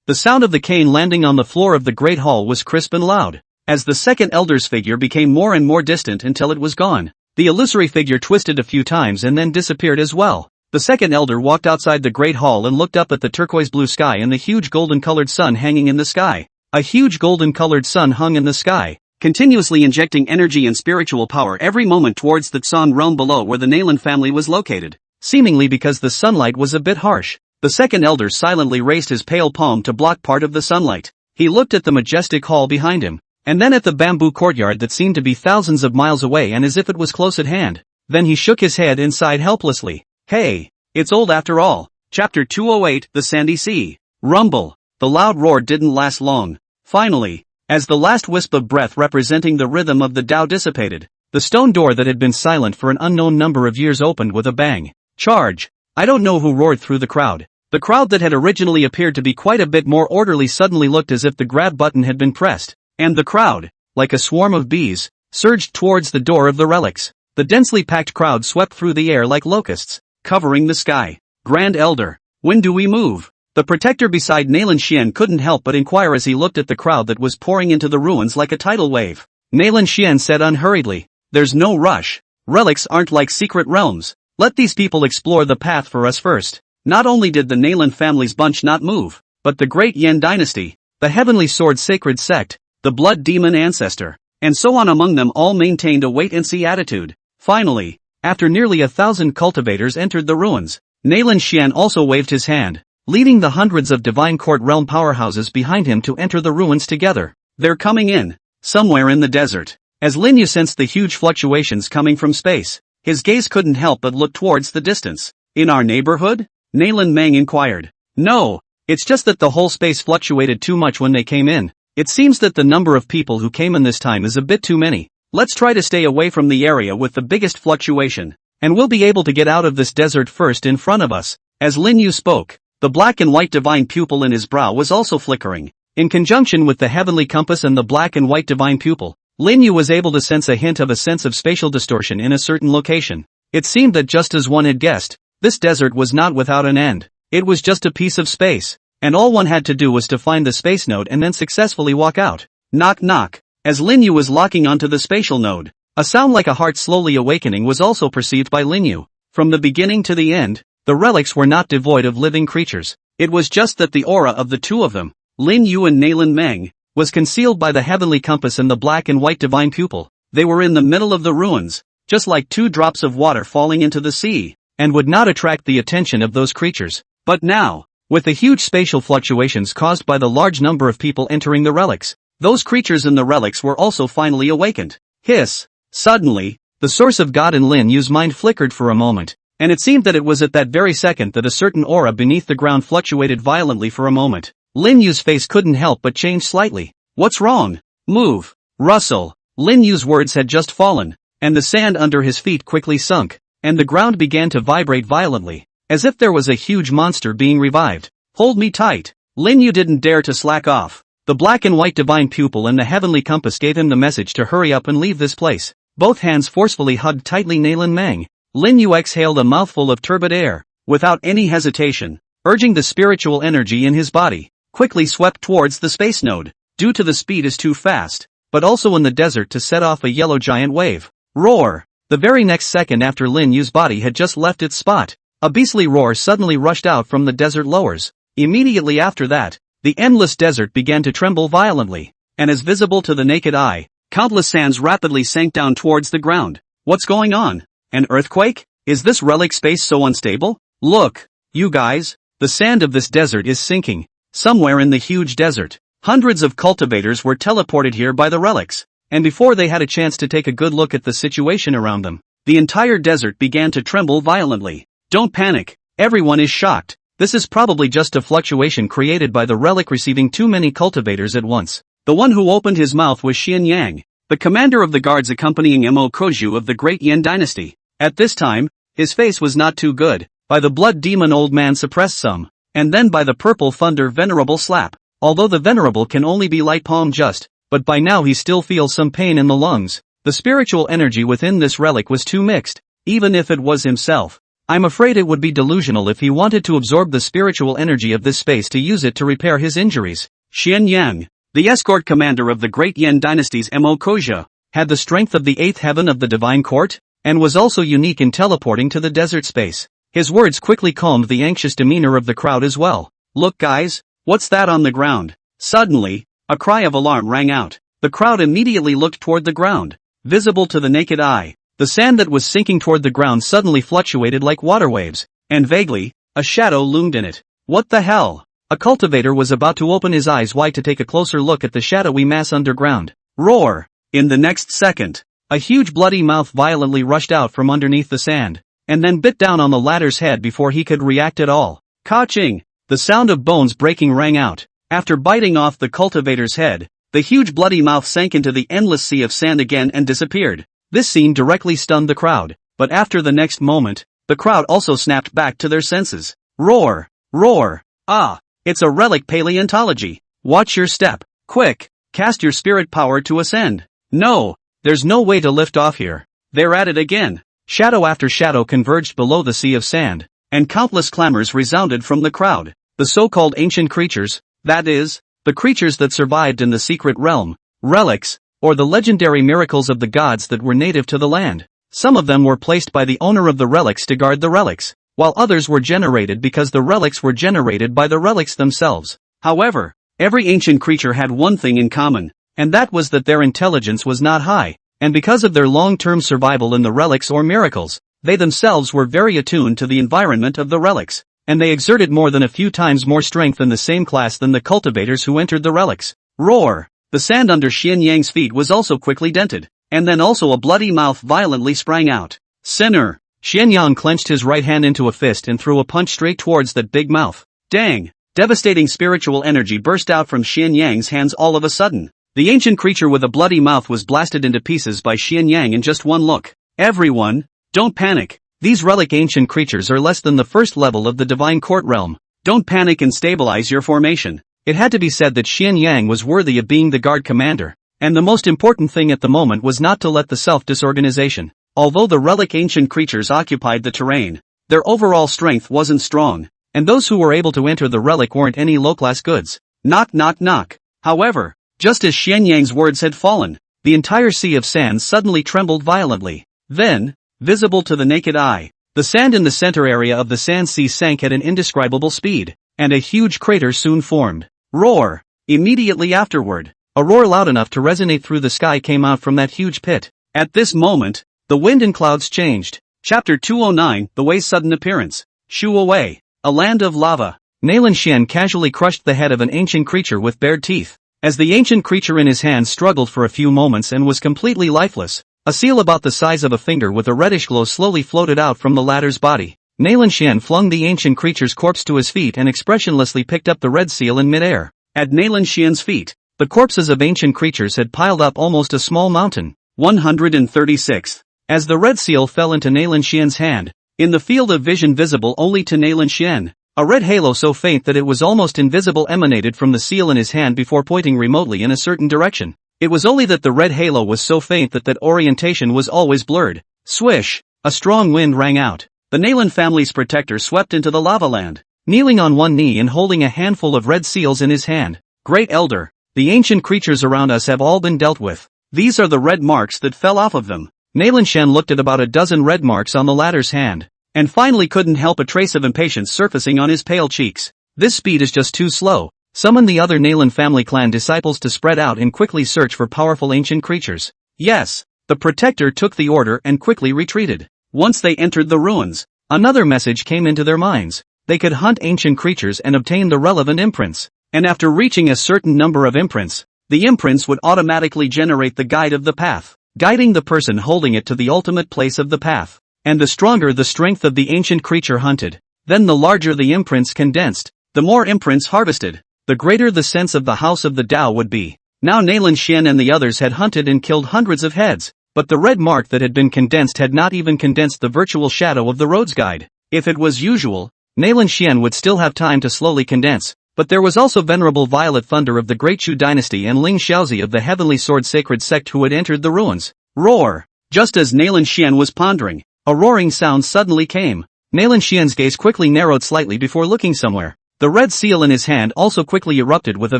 The sound of the cane landing on the floor of the great hall was crisp and loud, as the second elder's figure became more and more distant until it was gone. The illusory figure twisted a few times and then disappeared as well. The second elder walked outside the great hall and looked up at the turquoise blue sky and the huge golden-colored sun hanging in the sky. A huge golden-colored sun hung in the sky, continuously injecting energy and spiritual power every moment towards the Tsan realm below where the Nalan family was located. Seemingly because the sunlight was a bit harsh, the second elder silently raised his pale palm to block part of the sunlight. He looked at the majestic hall behind him, and then at the bamboo courtyard that seemed to be thousands of miles away and as if it was close at hand. Then he shook his head and sighed helplessly. Hey, it's old after all. Chapter 208, The Sandy Sea. Rumble. The loud roar didn't last long. Finally, as the last wisp of breath representing the rhythm of the Tao dissipated, the stone door that had been silent for an unknown number of years opened with a bang. Charge! I don't know who roared through the crowd. The crowd that had originally appeared to be quite a bit more orderly suddenly looked as if the grab button had been pressed, and the crowd, like a swarm of bees, surged towards the door of the relics. The densely packed crowd swept through the air like locusts, covering the sky. Grand Elder, when do we move? The protector beside Nalan Xian couldn't help but inquire as he looked at the crowd that was pouring into the ruins like a tidal wave. Nalan Xian said unhurriedly, There's no rush. Relics aren't like secret realms. Let these people explore the path for us first. Not only did the Nalan family's bunch not move, but the Great Yan dynasty, the Heavenly Sword Sacred Sect, the Blood Demon Ancestor, and so on among them all maintained a wait-and-see attitude. Finally, after nearly 1,000 cultivators entered the ruins, Nalan Xian also waved his hand, leading the hundreds of Divine Court realm powerhouses behind him to enter the ruins together. They're coming in, somewhere in the desert. As Lin Yu sensed the huge fluctuations coming from space, his gaze couldn't help but look towards the distance. In our neighborhood? Nalan Meng inquired. No, it's just that the whole space fluctuated too much when they came in. It seems that the number of people who came in this time is a bit too many. Let's try to stay away from the area with the biggest fluctuation, and we'll be able to get out of this desert first in front of us. As Lin Yu spoke, the black and white divine pupil in his brow was also flickering. In conjunction with the heavenly compass and the black and white divine pupil, Lin Yu was able to sense a hint of a sense of spatial distortion in a certain location. It seemed that just as one had guessed, this desert was not without an end. It was just a piece of space, and all one had to do was to find the space node and then successfully walk out. Knock knock. As Lin Yu was locking onto the spatial node, a sound like a heart slowly awakening was also perceived by Lin Yu. From the beginning to the end, the relics were not devoid of living creatures. It was just that the aura of the two of them, Lin Yu and Nalan Meng, was concealed by the heavenly compass and the black and white divine pupil. They were in the middle of the ruins, just like two drops of water falling into the sea, and would not attract the attention of those creatures. But now, with the huge spatial fluctuations caused by the large number of people entering the relics, those creatures in the relics were also finally awakened. Hiss! Suddenly, the source of God in Lin Yu's mind flickered for a moment, and it seemed that it was at that very second that a certain aura beneath the ground fluctuated violently for a moment. Lin Yu's face couldn't help but change slightly. What's wrong? Move! Rustle! Lin Yu's words had just fallen, and the sand under his feet quickly sunk, and the ground began to vibrate violently. as if there was a huge monster being revived. Hold me tight. Lin Yu didn't dare to slack off. The black and white divine pupil and the heavenly compass gave him the message to hurry up and leave this place. Both hands forcefully hugged tightly Nalan Mang. Lin Yu exhaled a mouthful of turbid air, without any hesitation, urging the spiritual energy in his body, quickly swept towards the space node. Due to the speed is too fast, but also in the desert to set off a yellow giant wave. Roar! The very next second after Lin Yu's body had just left its spot, a beastly roar suddenly rushed out from the desert lowers. Immediately after that, the endless desert began to tremble violently, and as visible to the naked eye, countless sands rapidly sank down towards the ground. What's going on? An earthquake? Is this relic space so unstable? Look, you guys, the sand of this desert is sinking. Somewhere in the huge desert, hundreds of cultivators were teleported here by the relics, and before they had a chance to take a good look at the situation around them, the entire desert began to tremble violently. Don't panic, everyone is shocked. This is probably just a fluctuation created by the relic receiving too many cultivators at once. The one who opened his mouth was Xian Yang, the commander of the guards accompanying Mo Koju of the Great Yan dynasty. At this time, his face was not too good. By the blood demon old man suppressed some, and then by the purple thunder venerable slap. Although the venerable can only be light palm just, but by now he still feels some pain in the lungs. The spiritual energy within this relic was too mixed, even if it was himself. I'm afraid it would be delusional if he wanted to absorb the spiritual energy of this space to use it to repair his injuries. Xian Yang, the escort commander of the Great Yan dynasty's Mo Koju, had the strength of the eighth heaven of the divine court, and was also unique in teleporting to the desert space. His words quickly calmed the anxious demeanor of the crowd as well. Look guys, what's that on the ground? Suddenly, a cry of alarm rang out. The crowd immediately looked toward the ground. Visible to the naked eye, the sand that was sinking toward the ground suddenly fluctuated like water waves, and vaguely, a shadow loomed in it. What the hell? A cultivator was about to open his eyes wide to take a closer look at the shadowy mass underground. Roar! In the next second, a huge bloody mouth violently rushed out from underneath the sand, and then bit down on the latter's head before he could react at all. Ka-ching! The sound of bones breaking rang out. After biting off the cultivator's head, the huge bloody mouth sank into the endless sea of sand again and disappeared. This scene directly stunned the crowd, but after the next moment, the crowd also snapped back to their senses. Roar! Roar! Ah! It's a relic paleontology. Watch your step. Quick! Cast your spirit power to ascend. No! There's no way to lift off here. They're at it again. Shadow after shadow converged below the sea of sand, and countless clamors resounded from the crowd. The so-called ancient creatures, that is, the creatures that survived in the secret realm, relics, or the legendary miracles of the gods that were native to the land. Some of them were placed by the owner of the relics to guard the relics, while others were generated because the relics were generated by the relics themselves. However, every ancient creature had one thing in common, and that was that their intelligence was not high, and because of their long-term survival in the relics or miracles, they themselves were very attuned to the environment of the relics, and they exerted more than a few times more strength in the same class than the cultivators who entered the relics. Roar! The sand under Xian Yang's feet was also quickly dented, and then also a bloody mouth violently sprang out. Sinner! Xian Yang clenched his right hand into a fist and threw a punch straight towards that big mouth. Dang! Devastating spiritual energy burst out from Xian Yang's hands all of a sudden. The ancient creature with a bloody mouth was blasted into pieces by Xian Yang in just one look. Everyone, don't panic. These relic ancient creatures are less than the first level of the divine court realm. Don't panic and stabilize your formation. It had to be said that Xian Yang was worthy of being the guard commander, and the most important thing at the moment was not to let the self-disorganization. Although the relic ancient creatures occupied the terrain, their overall strength wasn't strong, and those who were able to enter the relic weren't any low-class goods. Knock knock knock. However, just as Xian Yang's words had fallen, the entire sea of sand suddenly trembled violently. Then, visible to the naked eye, the sand in the center area of the sand sea sank at an indescribable speed, and a huge crater soon formed. Roar! Immediately afterward, a roar loud enough to resonate through the sky came out from that huge pit. At this moment, the wind and clouds changed. Chapter 209, The Way's Sudden Appearance. Shu Away, a land of lava. Nalan Xian casually crushed the head of an ancient creature with bared teeth. As the ancient creature in his hands struggled for a few moments and was completely lifeless, a seal about the size of a finger with a reddish glow slowly floated out from the latter's body. Nalan Xian flung the ancient creature's corpse to his feet and expressionlessly picked up the red seal in midair. At Nalan Xian's feet, the corpses of ancient creatures had piled up almost a small mountain. 136. As the red seal fell into Nalan Xian's hand, In the field of vision visible only to Nailan Xian, a red halo so faint that it was almost invisible emanated from the seal in his hand before pointing remotely in a certain direction. It was only that the red halo was so faint that orientation was always blurred. Swish! A strong wind rang out. The Nailan family's protector swept into the lava land, kneeling on one knee and holding a handful of red seals in his hand. Great Elder, the ancient creatures around us have all been dealt with. These are the red marks that fell off of them. Nailan Xian looked at about a dozen red marks on the latter's hand, and finally couldn't help a trace of impatience surfacing on his pale cheeks. This speed is just too slow. Summon the other Nailan family clan disciples to spread out and quickly search for powerful ancient creatures. Yes, the protector took the order and quickly retreated. Once they entered the ruins, another message came into their minds. They could hunt ancient creatures and obtain the relevant imprints. And after reaching a certain number of imprints, the imprints would automatically generate the guide of the path, guiding the person holding it to the ultimate place of the path. And the stronger the strength of the ancient creature hunted, then the larger the imprints condensed, the more imprints harvested, the greater the sense of the house of the Tao would be. Now Nailan Xian and the others had hunted and killed hundreds of heads, but the red mark that had been condensed had not even condensed the virtual shadow of the road's guide. If it was usual, Nailan Xian would still have time to slowly condense, but there was also Venerable Violet Thunder of the Great Chu dynasty and Ling Xiaozi of the Heavenly Sword Sacred Sect who had entered the ruins. Roar! Just as Nailan Xian was pondering, a roaring sound suddenly came. Nailan Xian's gaze quickly narrowed slightly before looking somewhere. The red seal in his hand also quickly erupted with a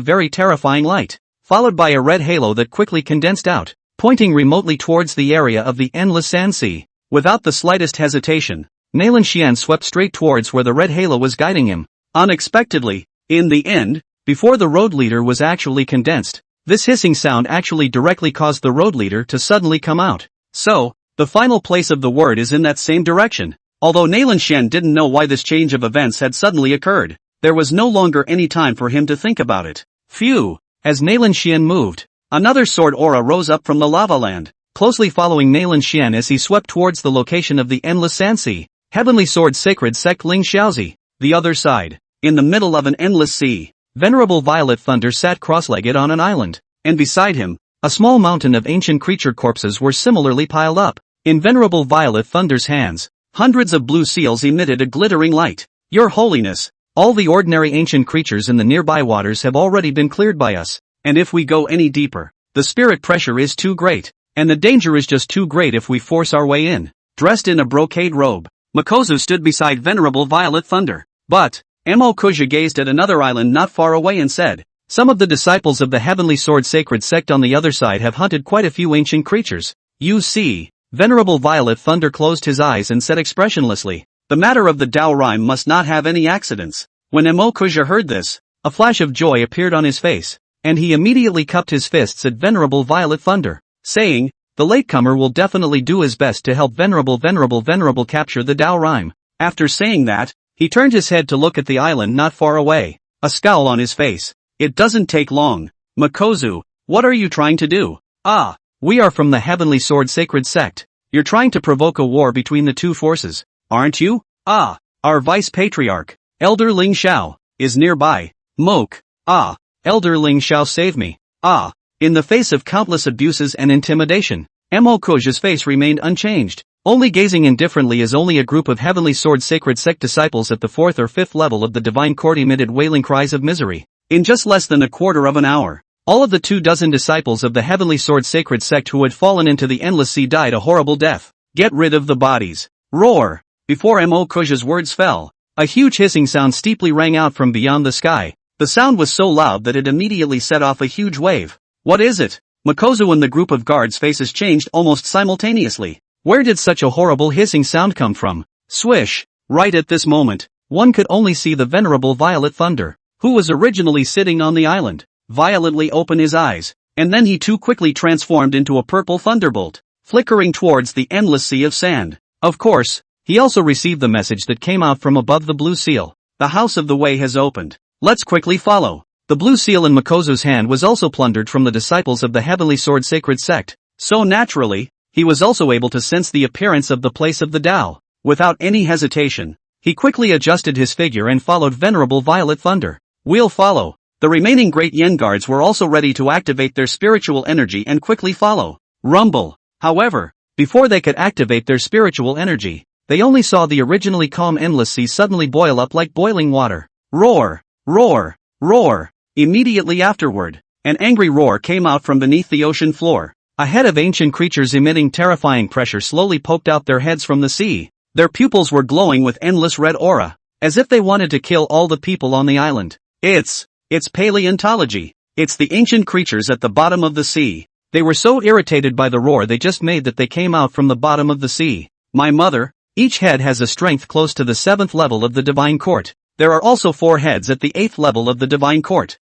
very terrifying light, followed by a red halo that quickly condensed out, pointing remotely towards the area of the endless sand sea. Without the slightest hesitation, Nailan Xian swept straight towards where the red halo was guiding him. Unexpectedly, in the end, before the road leader was actually condensed, this hissing sound actually directly caused the road leader to suddenly come out. So, the final place of the word is in that same direction. Although Nailan Xian didn't know why this change of events had suddenly occurred, there was no longer any time for him to think about it. Phew! As Nailan Xian moved, another sword aura rose up from the lava land, closely following Nailan Xian as he swept towards the location of the endless sand sea. Heavenly Sword Sacred Sect Ling Xiaozi. The other side, in the middle of an endless sea, Venerable Violet Thunder sat cross-legged on an island, and beside him, a small mountain of ancient creature corpses were similarly piled up. In Venerable Violet Thunder's hands, hundreds of blue seals emitted a glittering light. Your Holiness, all the ordinary ancient creatures in the nearby waters have already been cleared by us, and if we go any deeper, the spirit pressure is too great, and the danger is just too great if we force our way in. Dressed in a brocade robe, Makozu stood beside Venerable Violet Thunder. But, Mo Kuja gazed at another island not far away and said, some of the disciples of the Heavenly Sword Sacred Sect on the other side have hunted quite a few ancient creatures. You see. Venerable Violet Thunder closed his eyes and said expressionlessly, the matter of the Tao rhyme must not have any accidents. When Mo Kuja heard this, a flash of joy appeared on his face, and he immediately cupped his fists at Venerable Violet Thunder, saying, the latecomer will definitely do his best to help Venerable capture the Tao rhyme. After saying that, he turned his head to look at the island not far away, a scowl on his face. It doesn't take long. Makozu, what are you trying to do? Ah, we are from the Heavenly Sword Sacred Sect. You're trying to provoke a war between the two forces, aren't you? Ah, our Vice Patriarch, Elder Ling Xiao, is nearby. Moke. Ah, Elder Ling Xiao save me. Ah. In the face of countless abuses and intimidation, Mo Kuja's face remained unchanged, only gazing indifferently as only a group of Heavenly Sword Sacred Sect disciples at the 4th or 5th level of the Divine Court emitted wailing cries of misery. In just less than a quarter of an hour, all of the 24 disciples of the Heavenly Sword Sacred Sect who had fallen into the endless sea died a horrible death. Get rid of the bodies. Roar! Before Mo Kuja's words fell, a huge hissing sound steeply rang out from beyond the sky. The sound was so loud that it immediately set off a huge wave. What is it? Makozu and the group of guards' faces changed almost simultaneously. Where did such a horrible hissing sound come from? Swish! Right at this moment, one could only see the Venerable Violet Thunder, who was originally sitting on the island, violently open his eyes, and then he too quickly transformed into a purple thunderbolt, flickering towards the endless sea of sand. Of course, he also received the message that came out from above the blue seal. The House of the Way has opened. Let's quickly follow. The blue seal in Makozu's hand was also plundered from the disciples of the Heavenly Sword Sacred Sect, so naturally, he was also able to sense the appearance of the place of the Tao. Without any hesitation, he quickly adjusted his figure and followed Venerable Violet Thunder. We'll follow. The remaining Great Yen guards were also ready to activate their spiritual energy and quickly follow. Rumble. However, before they could activate their spiritual energy, They only saw the originally calm endless sea suddenly boil up like boiling water. Roar! Roar! Roar! Immediately afterward, an angry roar came out from beneath the ocean floor. A head of ancient creatures emitting terrifying pressure slowly poked out their heads from the sea. Their pupils were glowing with endless red aura, as if they wanted to kill all the people on the island. It's paleontology. It's the ancient creatures at the bottom of the sea. They were so irritated by the roar they just made that they came out from the bottom of the sea. My mother, each head has a strength close to the 7th level of the divine court. There are also 4 heads at the 8th level of the divine court.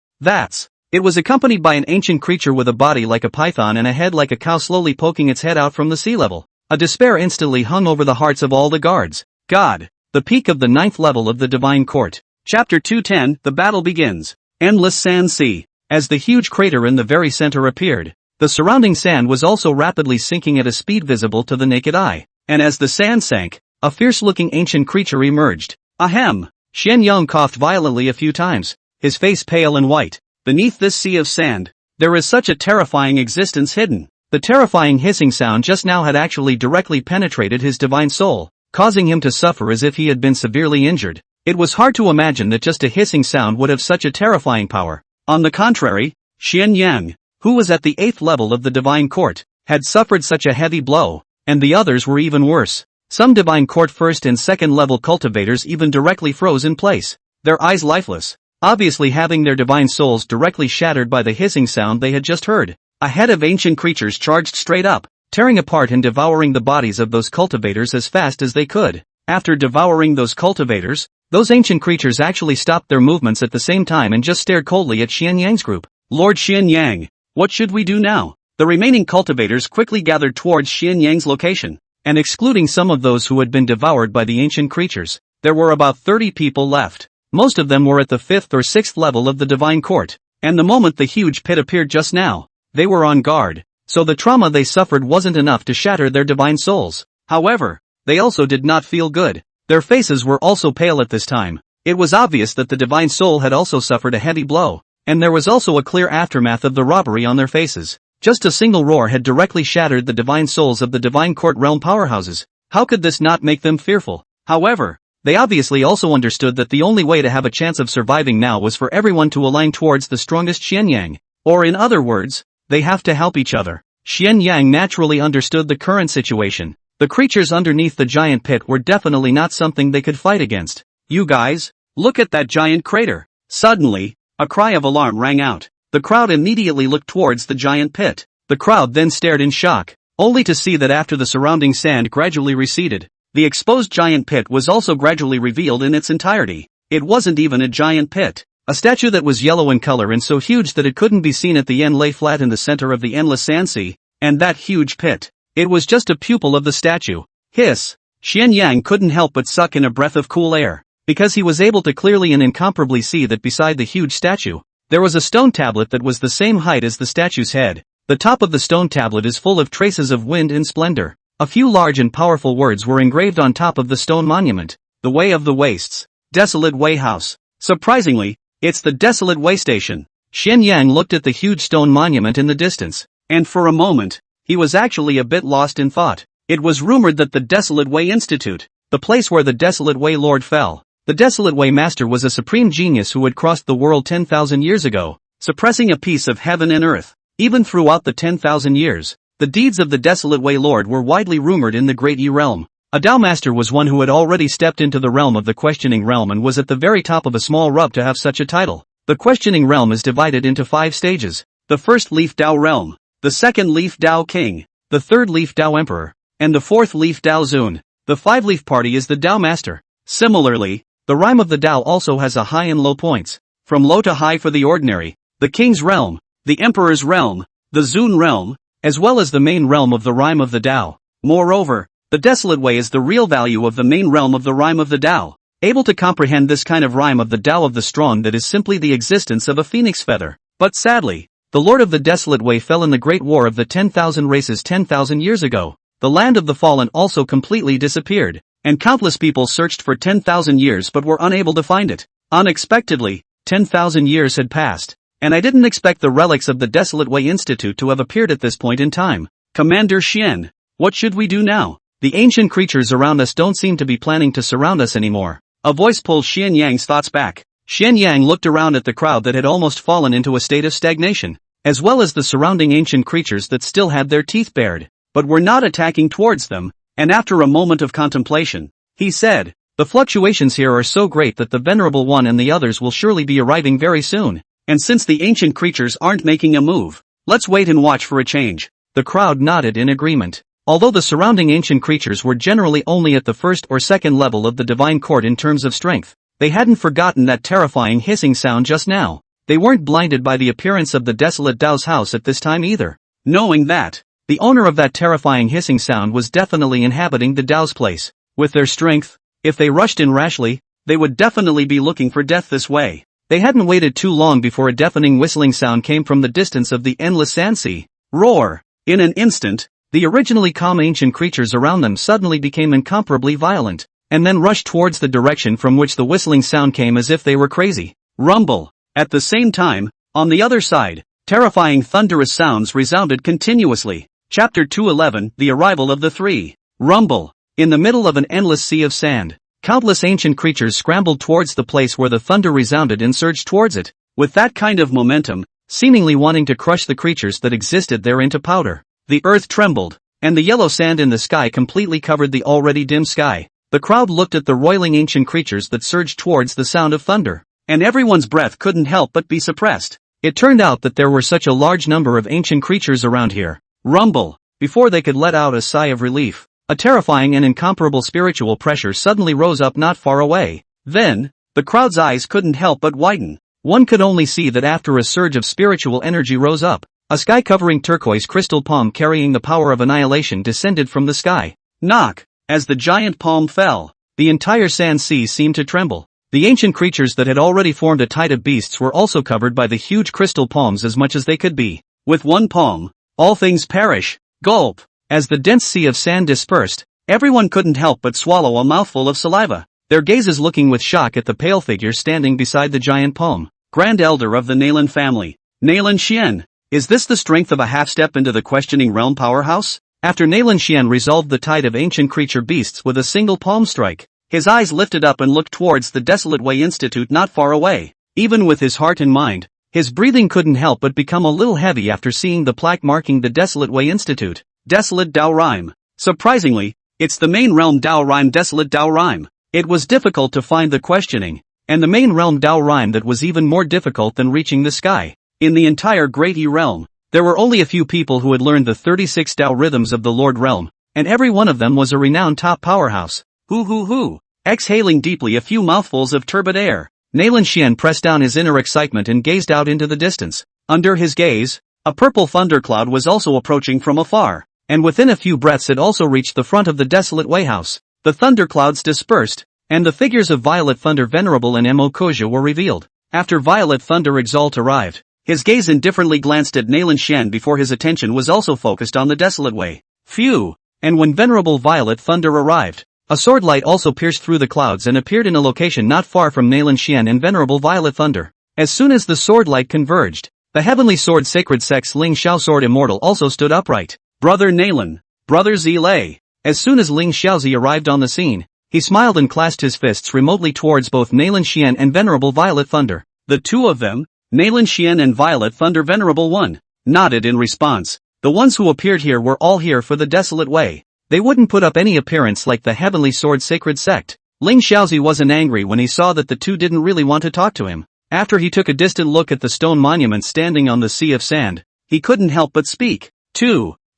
It was accompanied by an ancient creature with a body like a python and a head like a cow slowly poking its head out from the sea level. A despair instantly hung over the hearts of all the guards. God! The peak of the 9th level of the divine court. Chapter 210, The Battle Begins. Endless sand sea. As the huge crater in the very center appeared, the surrounding sand was also rapidly sinking at a speed visible to the naked eye. And as the sand sank, a fierce-looking ancient creature emerged. Ahem! Xian Yang coughed violently a few times, his face pale and white. Beneath this sea of sand, there is such a terrifying existence hidden. The terrifying hissing sound just now had actually directly penetrated his divine soul, causing him to suffer as if he had been severely injured. It was hard to imagine that just a hissing sound would have such a terrifying power. On the contrary, Xian Yang, who was at the 8th level of the divine court, had suffered such a heavy blow, and the others were even worse. Some divine court 1st and 2nd level cultivators even directly froze in place, their eyes lifeless, obviously having their divine souls directly shattered by the hissing sound they had just heard. A head of ancient creatures charged straight up, tearing apart and devouring the bodies of those cultivators as fast as they could. After devouring those cultivators, those ancient creatures actually stopped their movements at the same time and just stared coldly at Xian Yang's group. Lord Xian Yang, what should we do now? The remaining cultivators quickly gathered towards Xian Yang's location, and excluding some of those who had been devoured by the ancient creatures, there were about 30 people left. Most of them were at the 5th or 6th level of the divine court, and the moment the huge pit appeared just now, they were on guard, so the trauma they suffered wasn't enough to shatter their divine souls. However, they also did not feel good. Their faces were also pale at this time. It was obvious that the divine soul had also suffered a heavy blow, and there was also a clear aftermath of the robbery on their faces. Just a single roar had directly shattered the divine souls of the divine court realm powerhouses. How could this not make them fearful? However, they obviously also understood that the only way to have a chance of surviving now was for everyone to align towards the strongest Xian Yang. Or in other words, they have to help each other. Xian Yang naturally understood the current situation. The creatures underneath the giant pit were definitely not something they could fight against. You guys, look at that giant crater. Suddenly, a cry of alarm rang out. The crowd immediately looked towards the giant pit. The crowd then stared in shock, only to see that after the surrounding sand gradually receded, the exposed giant pit was also gradually revealed in its entirety. It wasn't even a giant pit. A statue that was yellow in color and so huge that it couldn't be seen at the end lay flat in the center of the endless sand sea, and that huge pit. It was just a pupil of the statue. Hiss! Xian Yang couldn't help but suck in a breath of cool air, because he was able to clearly and incomparably see that beside the huge statue, there was a stone tablet that was the same height as the statue's head. The top of the stone tablet is full of traces of wind and splendor. A few large and powerful words were engraved on top of the stone monument. The Way of the Wastes. Desolate Way House. Surprisingly, it's the Desolate Way Station. Xian Yang looked at the huge stone monument in the distance, and for a moment, he was actually a bit lost in thought. It was rumored that the Desolate Way Institute, the place where the Desolate Way Lord fell, the Desolate Way Master was a supreme genius who had crossed the world 10,000 years ago, suppressing a piece of heaven and earth. Even throughout the 10,000 years, the deeds of the Desolate Way Lord were widely rumored in the Great Yi realm. A Tao Master was one who had already stepped into the realm of the Questioning Realm and was at the very top of a small rub to have such a title. The Questioning Realm is divided into 5 stages. The first Leaf Tao Realm, the second Leaf Tao King, the third Leaf Tao Emperor, and the fourth Leaf Tao Zun. The 5-leaf party is the Tao Master. Similarly, the rhyme of the Tao also has a high and low points. From low to high for the ordinary, the King's Realm, the Emperor's Realm, the Zun Realm, as well as the main realm of the rhyme of the Tao. Moreover, the Desolate Way is the real value of the main realm of the rhyme of the Tao. Able to comprehend this kind of rhyme of the Tao of the Strong that is simply the existence of a phoenix feather. But sadly, the Lord of the Desolate Way fell in the Great War of the 10,000 races 10,000 years ago. The land of the fallen also completely disappeared, and countless people searched for 10,000 years but were unable to find it. Unexpectedly, 10,000 years had passed, and I didn't expect the relics of the Desolate Way Institute to have appeared at this point in time. Commander Xian, what should we do now? The ancient creatures around us don't seem to be planning to surround us anymore. A voice pulled Xian Yang's thoughts back. Xian Yang looked around at the crowd that had almost fallen into a state of stagnation, as well as the surrounding ancient creatures that still had their teeth bared, but were not attacking towards them, and after a moment of contemplation, he said, "The fluctuations here are so great that the Venerable One and the others will surely be arriving very soon, and since the ancient creatures aren't making a move, let's wait and watch for a change." The crowd nodded in agreement. Although the surrounding ancient creatures were generally only at the first or second level of the divine court in terms of strength, they hadn't forgotten that terrifying hissing sound just now. They weren't blinded by the appearance of the desolate Dao's house at this time either. Knowing that, the owner of that terrifying hissing sound was definitely inhabiting the Dao's place. With their strength, if they rushed in rashly, they would definitely be looking for death this way. They hadn't waited too long before a deafening whistling sound came from the distance of the endless sand sea. Roar! In an instant, the originally calm ancient creatures around them suddenly became incomparably violent, and then rushed towards the direction from which the whistling sound came as if they were crazy. Rumble! At the same time, on the other side, terrifying thunderous sounds resounded continuously. Chapter 211, The Arrival of the Three. Rumble! In the middle of an endless sea of sand, countless ancient creatures scrambled towards the place where the thunder resounded and surged towards it, with that kind of momentum, seemingly wanting to crush the creatures that existed there into powder. The earth trembled, and the yellow sand in the sky completely covered the already dim sky. The crowd looked at the roiling ancient creatures that surged towards the sound of thunder, and everyone's breath couldn't help but be suppressed. It turned out that there were such a large number of ancient creatures around here. Rumble! Before they could let out a sigh of relief, a terrifying and incomparable spiritual pressure suddenly rose up not far away. Then, the crowd's eyes couldn't help but widen. One could only see that after a surge of spiritual energy rose up, a sky-covering turquoise crystal palm carrying the power of annihilation descended from the sky. Knock! As the giant palm fell, the entire sand sea seemed to tremble. The ancient creatures that had already formed a tide of beasts were also covered by the huge crystal palms as much as they could be. With one palm, all things perish. Gulp! As the dense sea of sand dispersed, everyone couldn't help but swallow a mouthful of saliva, their gazes looking with shock at the pale figure standing beside the giant palm. Grand Elder of the Nalan family, Nalan Xian. Is this the strength of a half-step into the questioning realm powerhouse? After Nalan Xian resolved the tide of ancient creature beasts with a single palm strike, his eyes lifted up and looked towards the Desolate Way Institute not far away. Even with his heart in mind, his breathing couldn't help but become a little heavy after seeing the plaque marking the Desolate Way Institute. Desolate Dao Rhyme. Surprisingly, it's the main realm Dao Rhyme, Desolate Dao Rhyme. It was difficult to find the questioning, and the main realm Dao Rhyme that was even more difficult than reaching the sky. In the entire Great E realm, there were only a few people who had learned the 36 Dao rhythms of the Lord Realm, and every one of them was a renowned top powerhouse. Hoo. Exhaling deeply a few mouthfuls of turbid air, Nalan Xian pressed down his inner excitement and gazed out into the distance. Under his gaze, a purple thundercloud was also approaching from afar, and within a few breaths it also reached the front of the Desolate Way House. The thunderclouds dispersed, and the figures of Violet Thunder Venerable and Mo Koja were revealed. After Violet Thunder Exalt arrived, his gaze indifferently glanced at Nalan Xian before his attention was also focused on the Desolate Way. Phew! And when Venerable Violet Thunder arrived, a sword light also pierced through the clouds and appeared in a location not far from Nalan Xian and Venerable Violet Thunder. As soon as the sword light converged, the heavenly sword Sacred Sex Ling Xiao Sword Immortal also stood upright. Brother Nalan, Brother Zilei. As soon as Ling Xiaozi arrived on the scene, he smiled and clasped his fists remotely towards both Nalan Xian and Venerable Violet Thunder. The two of them, Nalan Xian and Violet Thunder Venerable One, nodded in response. The ones who appeared here were all here for the Desolate Way. They wouldn't put up any appearance like the Heavenly Sword Sacred Sect. Ling Xiaozi wasn't angry when he saw that the two didn't really want to talk to him. After he took a distant look at the stone monument standing on the sea of sand, he couldn't help but speak.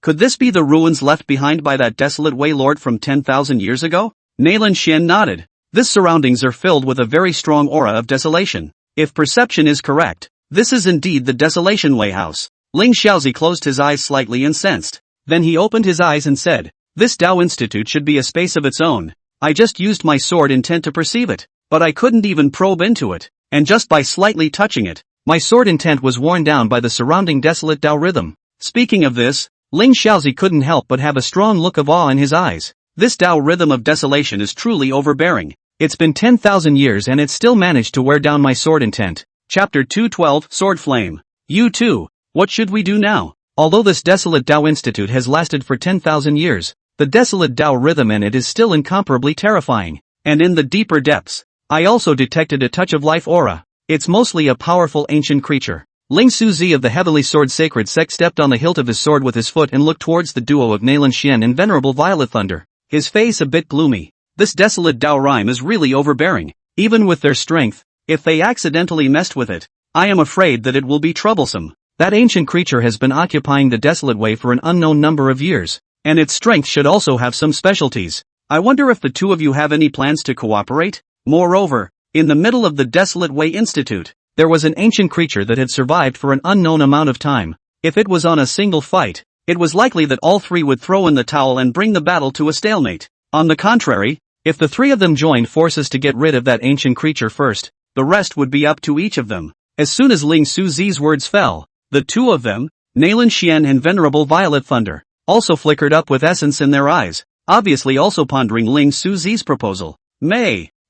Could this be the ruins left behind by that Desolate Way Lord from 10,000 years ago? Nalan Xian nodded. This surroundings are filled with a very strong aura of desolation. If perception is correct, this is indeed the Desolation Way House. Ling Xiaozi closed his eyes slightly and sensed. Then he opened his eyes and said, "This Dao Institute should be a space of its own. I just used my sword intent to perceive it, but I couldn't even probe into it, and just by slightly touching it, my sword intent was worn down by the surrounding desolate Dao rhythm." Speaking of this, Ling Xiaozi couldn't help but have a strong look of awe in his eyes. This Dao rhythm of desolation is truly overbearing. It's been 10,000 years and it still managed to wear down my sword intent. Chapter 212, Sword Flame. You too, what should we do now? Although this desolate Dao Institute has lasted for 10,000 years, The desolate Tao rhythm in it is still incomparably terrifying. And in the deeper depths, I also detected a touch of life aura. It's mostly a powerful ancient creature. Ling Suzi of the Heavenly Sword Sacred Sect stepped on the hilt of his sword with his foot and looked towards the duo of Nalan Xian and Venerable Violet Thunder, his face a bit gloomy. This desolate Tao rhyme is really overbearing. Even with their strength, if they accidentally messed with it, I am afraid that it will be troublesome. That ancient creature has been occupying the desolate way for an unknown number of years, and its strength should also have some specialties. I wonder if the two of you have any plans to cooperate? Moreover, in the middle of the Desolate Way Institute, there was an ancient creature that had survived for an unknown amount of time. If it was on a single fight, it was likely that all three would throw in the towel and bring the battle to a stalemate. On the contrary, if the three of them joined forces to get rid of that ancient creature first, the rest would be up to each of them. As soon as Ling Suzi's words fell, the two of them, Nalan Xian and Venerable Violet Thunder, also flickered up with essence in their eyes, obviously also pondering Ling Suzi's proposal.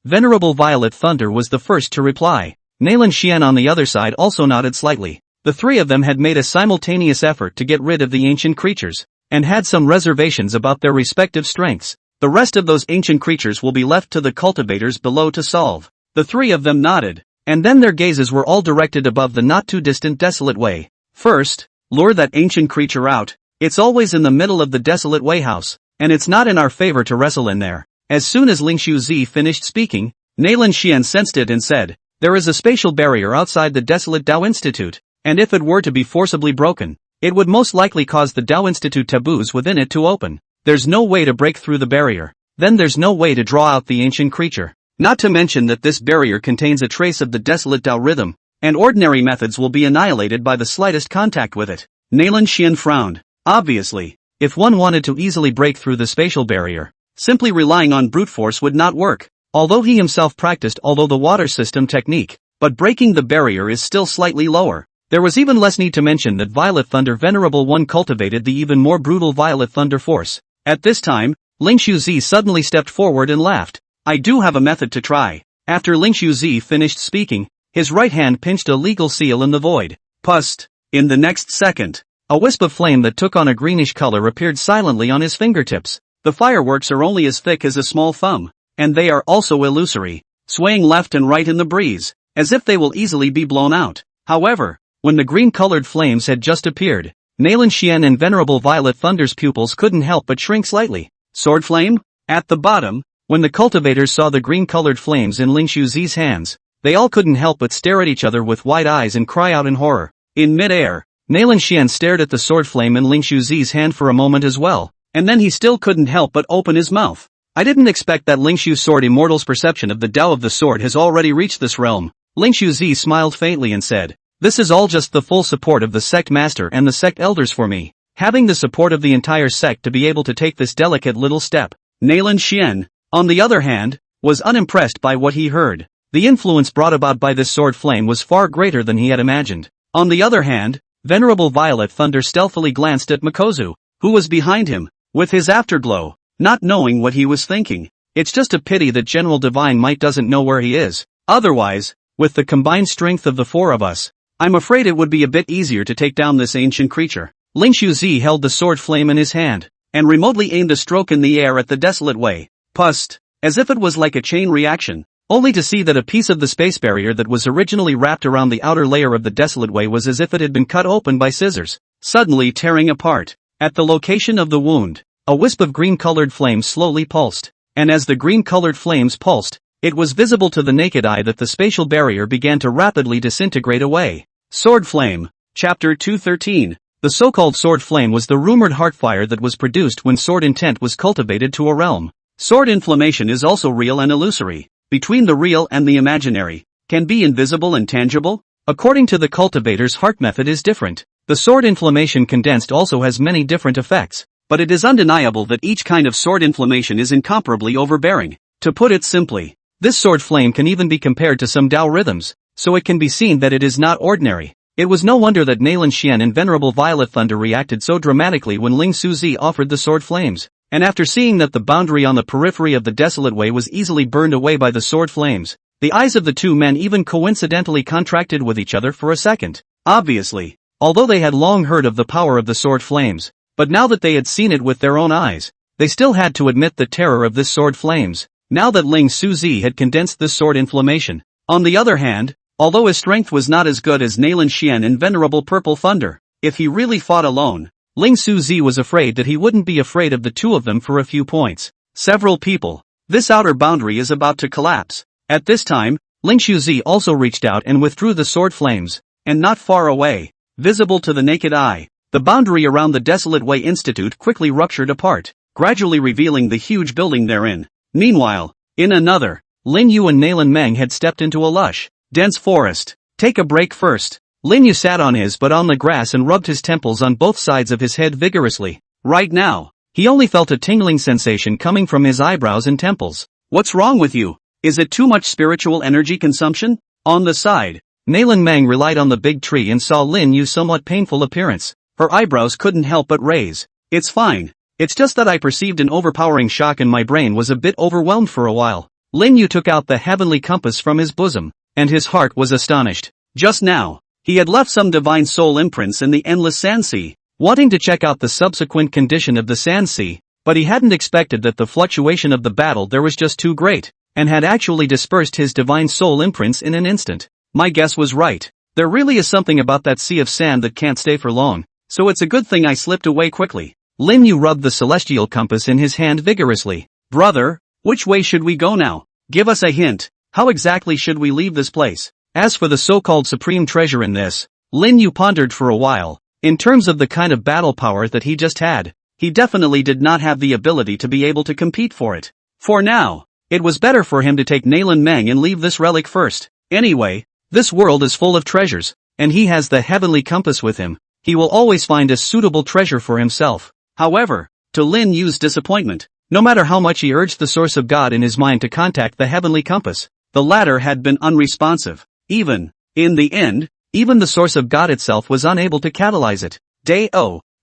Venerable Violet Thunder was the first to reply. Nalan Xian on the other side also nodded slightly. The three of them had made a simultaneous effort to get rid of the ancient creatures, and had some reservations about their respective strengths. The rest of those ancient creatures will be left to the cultivators below to solve. The three of them nodded, and then their gazes were all directed above the not-too-distant Desolate Way. First, lure that ancient creature out. It's always in the middle of the Desolate Way house, and it's not in our favor to wrestle in there. As soon as Ling Shuzi finished speaking, Nalan Xian sensed it and said, there is a spatial barrier outside the Desolate Tao Institute, and if it were to be forcibly broken, it would most likely cause the Tao Institute taboos within it to open. There's no way to break through the barrier. Then there's no way to draw out the ancient creature. Not to mention that this barrier contains a trace of the Desolate Tao rhythm, and ordinary methods will be annihilated by the slightest contact with it. Nalan Xian frowned. Obviously, if one wanted to easily break through the spatial barrier, simply relying on brute force would not work. Although he himself practiced the water system technique, but breaking the barrier is still slightly lower. There was even less need to mention that Violet Thunder Venerable One cultivated the even more brutal Violet Thunder force. At this time, Ling Shuzi suddenly stepped forward and laughed. I do have a method to try. After Ling Shuzi finished speaking, his right hand pinched a legal seal in the void. Pust. In the next second, a wisp of flame that took on a greenish color appeared silently on his fingertips. The fireworks are only as thick as a small thumb, and they are also illusory, swaying left and right in the breeze, as if they will easily be blown out. However, when the green-colored flames had just appeared, Nalan Xian and Venerable Violet Thunder's pupils couldn't help but shrink slightly. Sword flame? At the bottom, when the cultivators saw the green-colored flames in Ling Shuzi's hands, they all couldn't help but stare at each other with wide eyes and cry out in horror. In mid-air, Nalan Xian stared at the sword flame in Ling Shuzi's hand for a moment as well, and then he still couldn't help but open his mouth. I didn't expect that Ling Shu Sword Immortal's perception of the Tao of the sword has already reached this realm. Ling Shuzi smiled faintly and said, this is all just the full support of the sect master and the sect elders for me. Having the support of the entire sect to be able to take this delicate little step. Nalan Xian, on the other hand, was unimpressed by what he heard. The influence brought about by this sword flame was far greater than he had imagined. On the other hand, Venerable Violet Thunder stealthily glanced at Mikozu, who was behind him, with his afterglow, not knowing what he was thinking. It's just a pity that General Divine Might doesn't know where he is. Otherwise, with the combined strength of the four of us, I'm afraid it would be a bit easier to take down this ancient creature. Ling Shuzi held the sword flame in his hand, and remotely aimed a stroke in the air at the Desolate Way. Pust, as if it was like a chain reaction, only to see that a piece of the space barrier that was originally wrapped around the outer layer of the Desolate Way was as if it had been cut open by scissors, suddenly tearing apart. At the location of the wound, a wisp of green-colored flame slowly pulsed, and as the green-colored flames pulsed, it was visible to the naked eye that the spatial barrier began to rapidly disintegrate away. Sword Flame, Chapter 213. The so-called Sword Flame was the rumored heartfire that was produced when sword intent was cultivated to a realm. Sword inflammation is also real and illusory. Between the real and the imaginary, can be invisible and tangible. According to the cultivator's heart method is different. The sword inflammation condensed also has many different effects, but it is undeniable that each kind of sword inflammation is incomparably overbearing. To put it simply, this sword flame can even be compared to some Tao rhythms, so it can be seen that it is not ordinary. It was no wonder that Nalan Xian and Venerable Violet Thunder reacted so dramatically when Ling Suzi offered the sword flames, and after seeing that the boundary on the periphery of the Desolate Way was easily burned away by the sword flames, the eyes of the two men even coincidentally contracted with each other for a second. Obviously, although they had long heard of the power of the sword flames, but now that they had seen it with their own eyes, they still had to admit the terror of this sword flames, now that Ling Suzi had condensed this sword inflammation. On the other hand, although his strength was not as good as Nailan Xian and Venerable Purple Thunder, if he really fought alone, Ling Suzi was afraid that he wouldn't be afraid of the two of them for a few points. Several people. This outer boundary is about to collapse. At this time, Ling Suzi also reached out and withdrew the sword flames, and not far away, visible to the naked eye, the boundary around the Desolate Way Institute quickly ruptured apart, gradually revealing the huge building therein. Meanwhile, in another, Lin Yu and Nailan Meng had stepped into a lush, dense forest. Take a break first. Lin Yu sat on his butt on the grass and rubbed his temples on both sides of his head vigorously. Right now, he only felt a tingling sensation coming from his eyebrows and temples. What's wrong with you? Is it too much spiritual energy consumption? On the side, Nailan Meng relied on the big tree and saw Lin Yu's somewhat painful appearance. Her eyebrows couldn't help but raise. It's fine. It's just that I perceived an overpowering shock and my brain was a bit overwhelmed for a while. Lin Yu took out the heavenly compass from his bosom, and his heart was astonished. Just now, he had left some divine soul imprints in the endless sand sea, wanting to check out the subsequent condition of the sand sea, but he hadn't expected that the fluctuation of the battle there was just too great, and had actually dispersed his divine soul imprints in an instant. My guess was right. There really is something about that sea of sand that can't stay for long, so it's a good thing I slipped away quickly. Lin Yu rubbed the celestial compass in his hand vigorously. Brother, which way should we go now? Give us a hint. How exactly should we leave this place? As for the so-called supreme treasure in this, Lin Yu pondered for a while. In terms of the kind of battle power that he just had, he definitely did not have the ability to be able to compete for it. For now, it was better for him to take Nailan Meng and leave this relic first. Anyway, this world is full of treasures, and he has the heavenly compass with him. He will always find a suitable treasure for himself. However, to Lin Yu's disappointment, no matter how much he urged the source of God in his mind to contact the heavenly compass, the latter had been unresponsive. In the end, even the source of God itself was unable to catalyze it.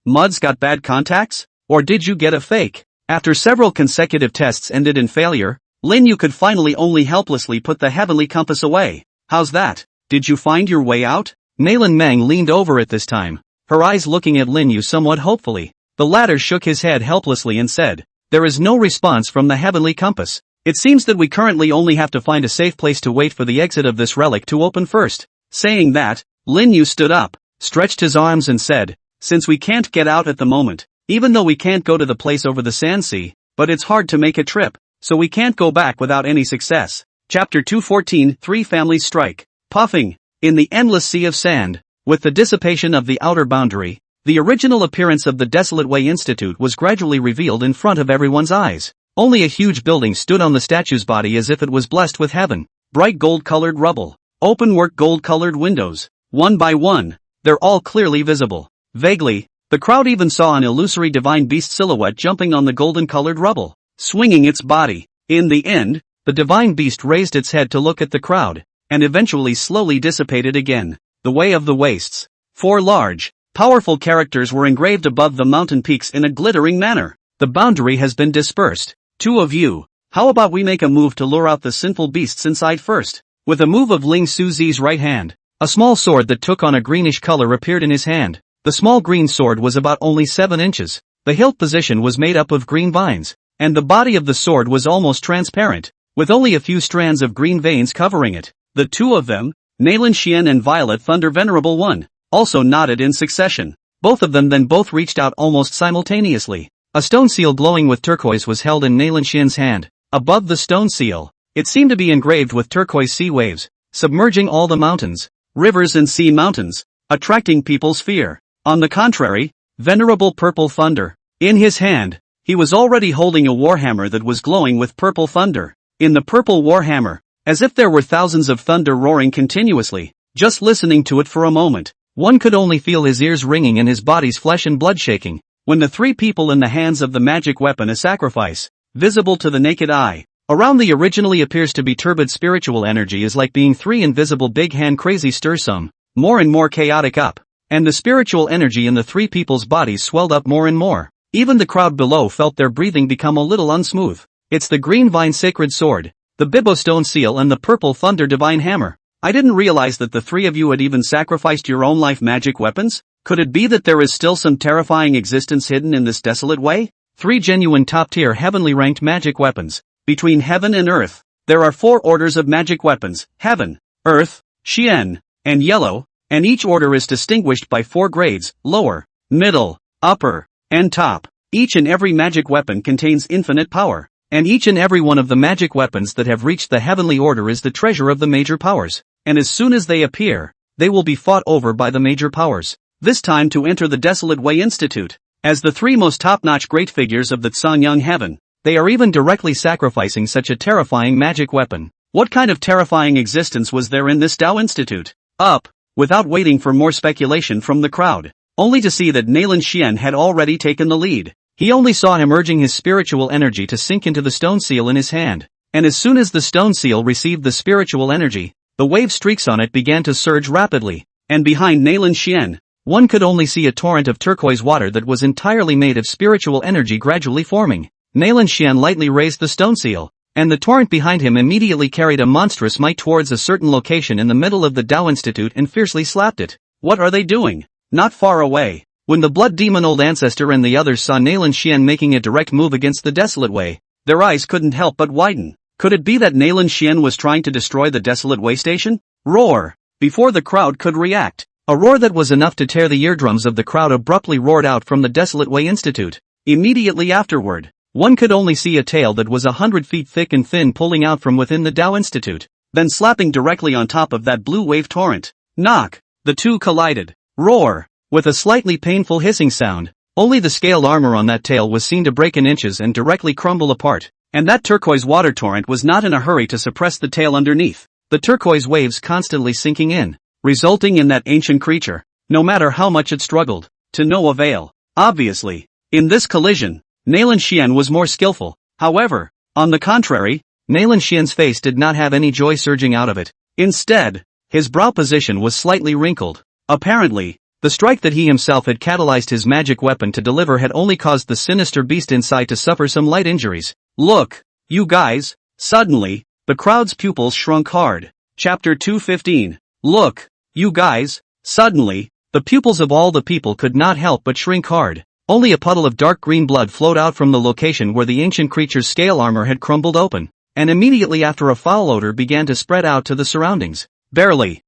Mud's got bad contacts? Or did you get a fake? After several consecutive tests ended in failure, Lin Yu could finally only helplessly put the heavenly compass away. How's that? Did you find your way out? Nailan Meng leaned over at this time, her eyes looking at Lin Yu somewhat hopefully. The latter shook his head helplessly and said, "There is no response from the heavenly compass. It seems that we currently only have to find a safe place to wait for the exit of this relic to open first." Saying that, Lin Yu stood up, stretched his arms and said, "Since we can't get out at the moment, even though we can't go to the place over the sand sea, but it's hard to make a trip, so we can't go back without any success." Chapter 214 Three Families Strike. Puffing, in the endless sea of sand, with the dissipation of the outer boundary, the original appearance of the Desolate Way Institute was gradually revealed in front of everyone's eyes. Only a huge building stood on the statue's body as if it was blessed with heaven. Bright gold-colored rubble. Open-work gold-colored windows. One by one, they're all clearly visible. Vaguely, the crowd even saw an illusory divine beast silhouette jumping on the golden-colored rubble, swinging its body. In the end, the divine beast raised its head to look at the crowd, and eventually slowly dissipated again. The Way of the Wastes. Four large, powerful characters were engraved above the mountain peaks in a glittering manner. The boundary has been dispersed. Two of you, how about we make a move to lure out the sinful beasts inside first? With a move of Ling Suzi's right hand, a small sword that took on a greenish color appeared in his hand. The small green sword was about only 7 inches. The hilt position was made up of green vines, and the body of the sword was almost transparent, with only a few strands of green veins covering it. The two of them, Nailan Xian and Violet Thunder Venerable One, also nodded in succession. Both of them then both reached out almost simultaneously. A stone seal glowing with turquoise was held in Nailan Xian's hand. Above the stone seal, it seemed to be engraved with turquoise sea waves, submerging all the mountains, rivers and sea mountains, attracting people's fear. On the contrary, Venerable Purple Thunder, in his hand, he was already holding a warhammer that was glowing with purple thunder. In the purple warhammer, as if there were thousands of thunder roaring continuously, just listening to it for a moment, one could only feel his ears ringing and his body's flesh and blood shaking. When the three people in the hands of the magic weapon a sacrifice, visible to the naked eye, around the originally appears to be turbid spiritual energy is like being three invisible big hand crazy stir some, more and more chaotic up, and the spiritual energy in the three people's bodies swelled up more and more. Even the crowd below felt their breathing become a little unsmooth. It's the green vine sacred sword, the Bibbo stone seal and the purple thunder divine hammer. I didn't realize that the three of you had even sacrificed your own life magic weapons. Could it be that there is still some terrifying existence hidden in this desolate way? 3 genuine top-tier heavenly ranked magic weapons. Between heaven and earth, there are 4 orders of magic weapons: heaven, earth, Xian, and yellow, and each order is distinguished by 4 grades: lower, middle, upper, and top. Each and every magic weapon contains infinite power, and each and every one of the magic weapons that have reached the heavenly order is the treasure of the major powers, and as soon as they appear, they will be fought over by the major powers. This time to enter the Desolate Way Institute. As the 3 most top-notch great figures of the Tsangyang heaven, they are even directly sacrificing such a terrifying magic weapon. What kind of terrifying existence was there in this Tao Institute? Up, without waiting for more speculation from the crowd, only to see that Naylan Xian had already taken the lead. He only saw him urging his spiritual energy to sink into the stone seal in his hand, and as soon as the stone seal received the spiritual energy, the wave streaks on it began to surge rapidly, and behind Naylan Xian, one could only see a torrent of turquoise water that was entirely made of spiritual energy gradually forming. Naylan Xian lightly raised the stone seal, and the torrent behind him immediately carried a monstrous might towards a certain location in the middle of the Tao Institute and fiercely slapped it. What are they doing? Not far away, when the blood demon old ancestor and the others saw Naylan Xian making a direct move against the Desolate Way, their eyes couldn't help but widen. Could it be that Naylan Xian was trying to destroy the Desolate Way station? Roar! Before the crowd could react, a roar that was enough to tear the eardrums of the crowd abruptly roared out from the Desolate Way Institute. Immediately afterward, one could only see a tail that was 100 feet thick and thin pulling out from within the Tao Institute, then slapping directly on top of that blue wave torrent. Knock! The two collided. Roar! With a slightly painful hissing sound, only the scaled armor on that tail was seen to break in inches and directly crumble apart, and that turquoise water torrent was not in a hurry to suppress the tail underneath, the turquoise waves constantly sinking in, resulting in that ancient creature, no matter how much it struggled, to no avail. Obviously, in this collision, Naylan Xian was more skillful. However, on the contrary, Naylan Xian's face did not have any joy surging out of it. Instead, his brow position was slightly wrinkled. Apparently, the strike that he himself had catalyzed his magic weapon to deliver had only caused the sinister beast inside to suffer some light injuries. Look, you guys! Suddenly, the crowd's pupils shrunk hard. Chapter 215. Look, you guys! Suddenly, the pupils of all the people could not help but shrink hard. Only a puddle of dark green blood flowed out from the location where the ancient creature's scale armor had crumbled open, and immediately after a foul odor began to spread out to the surroundings. Barely.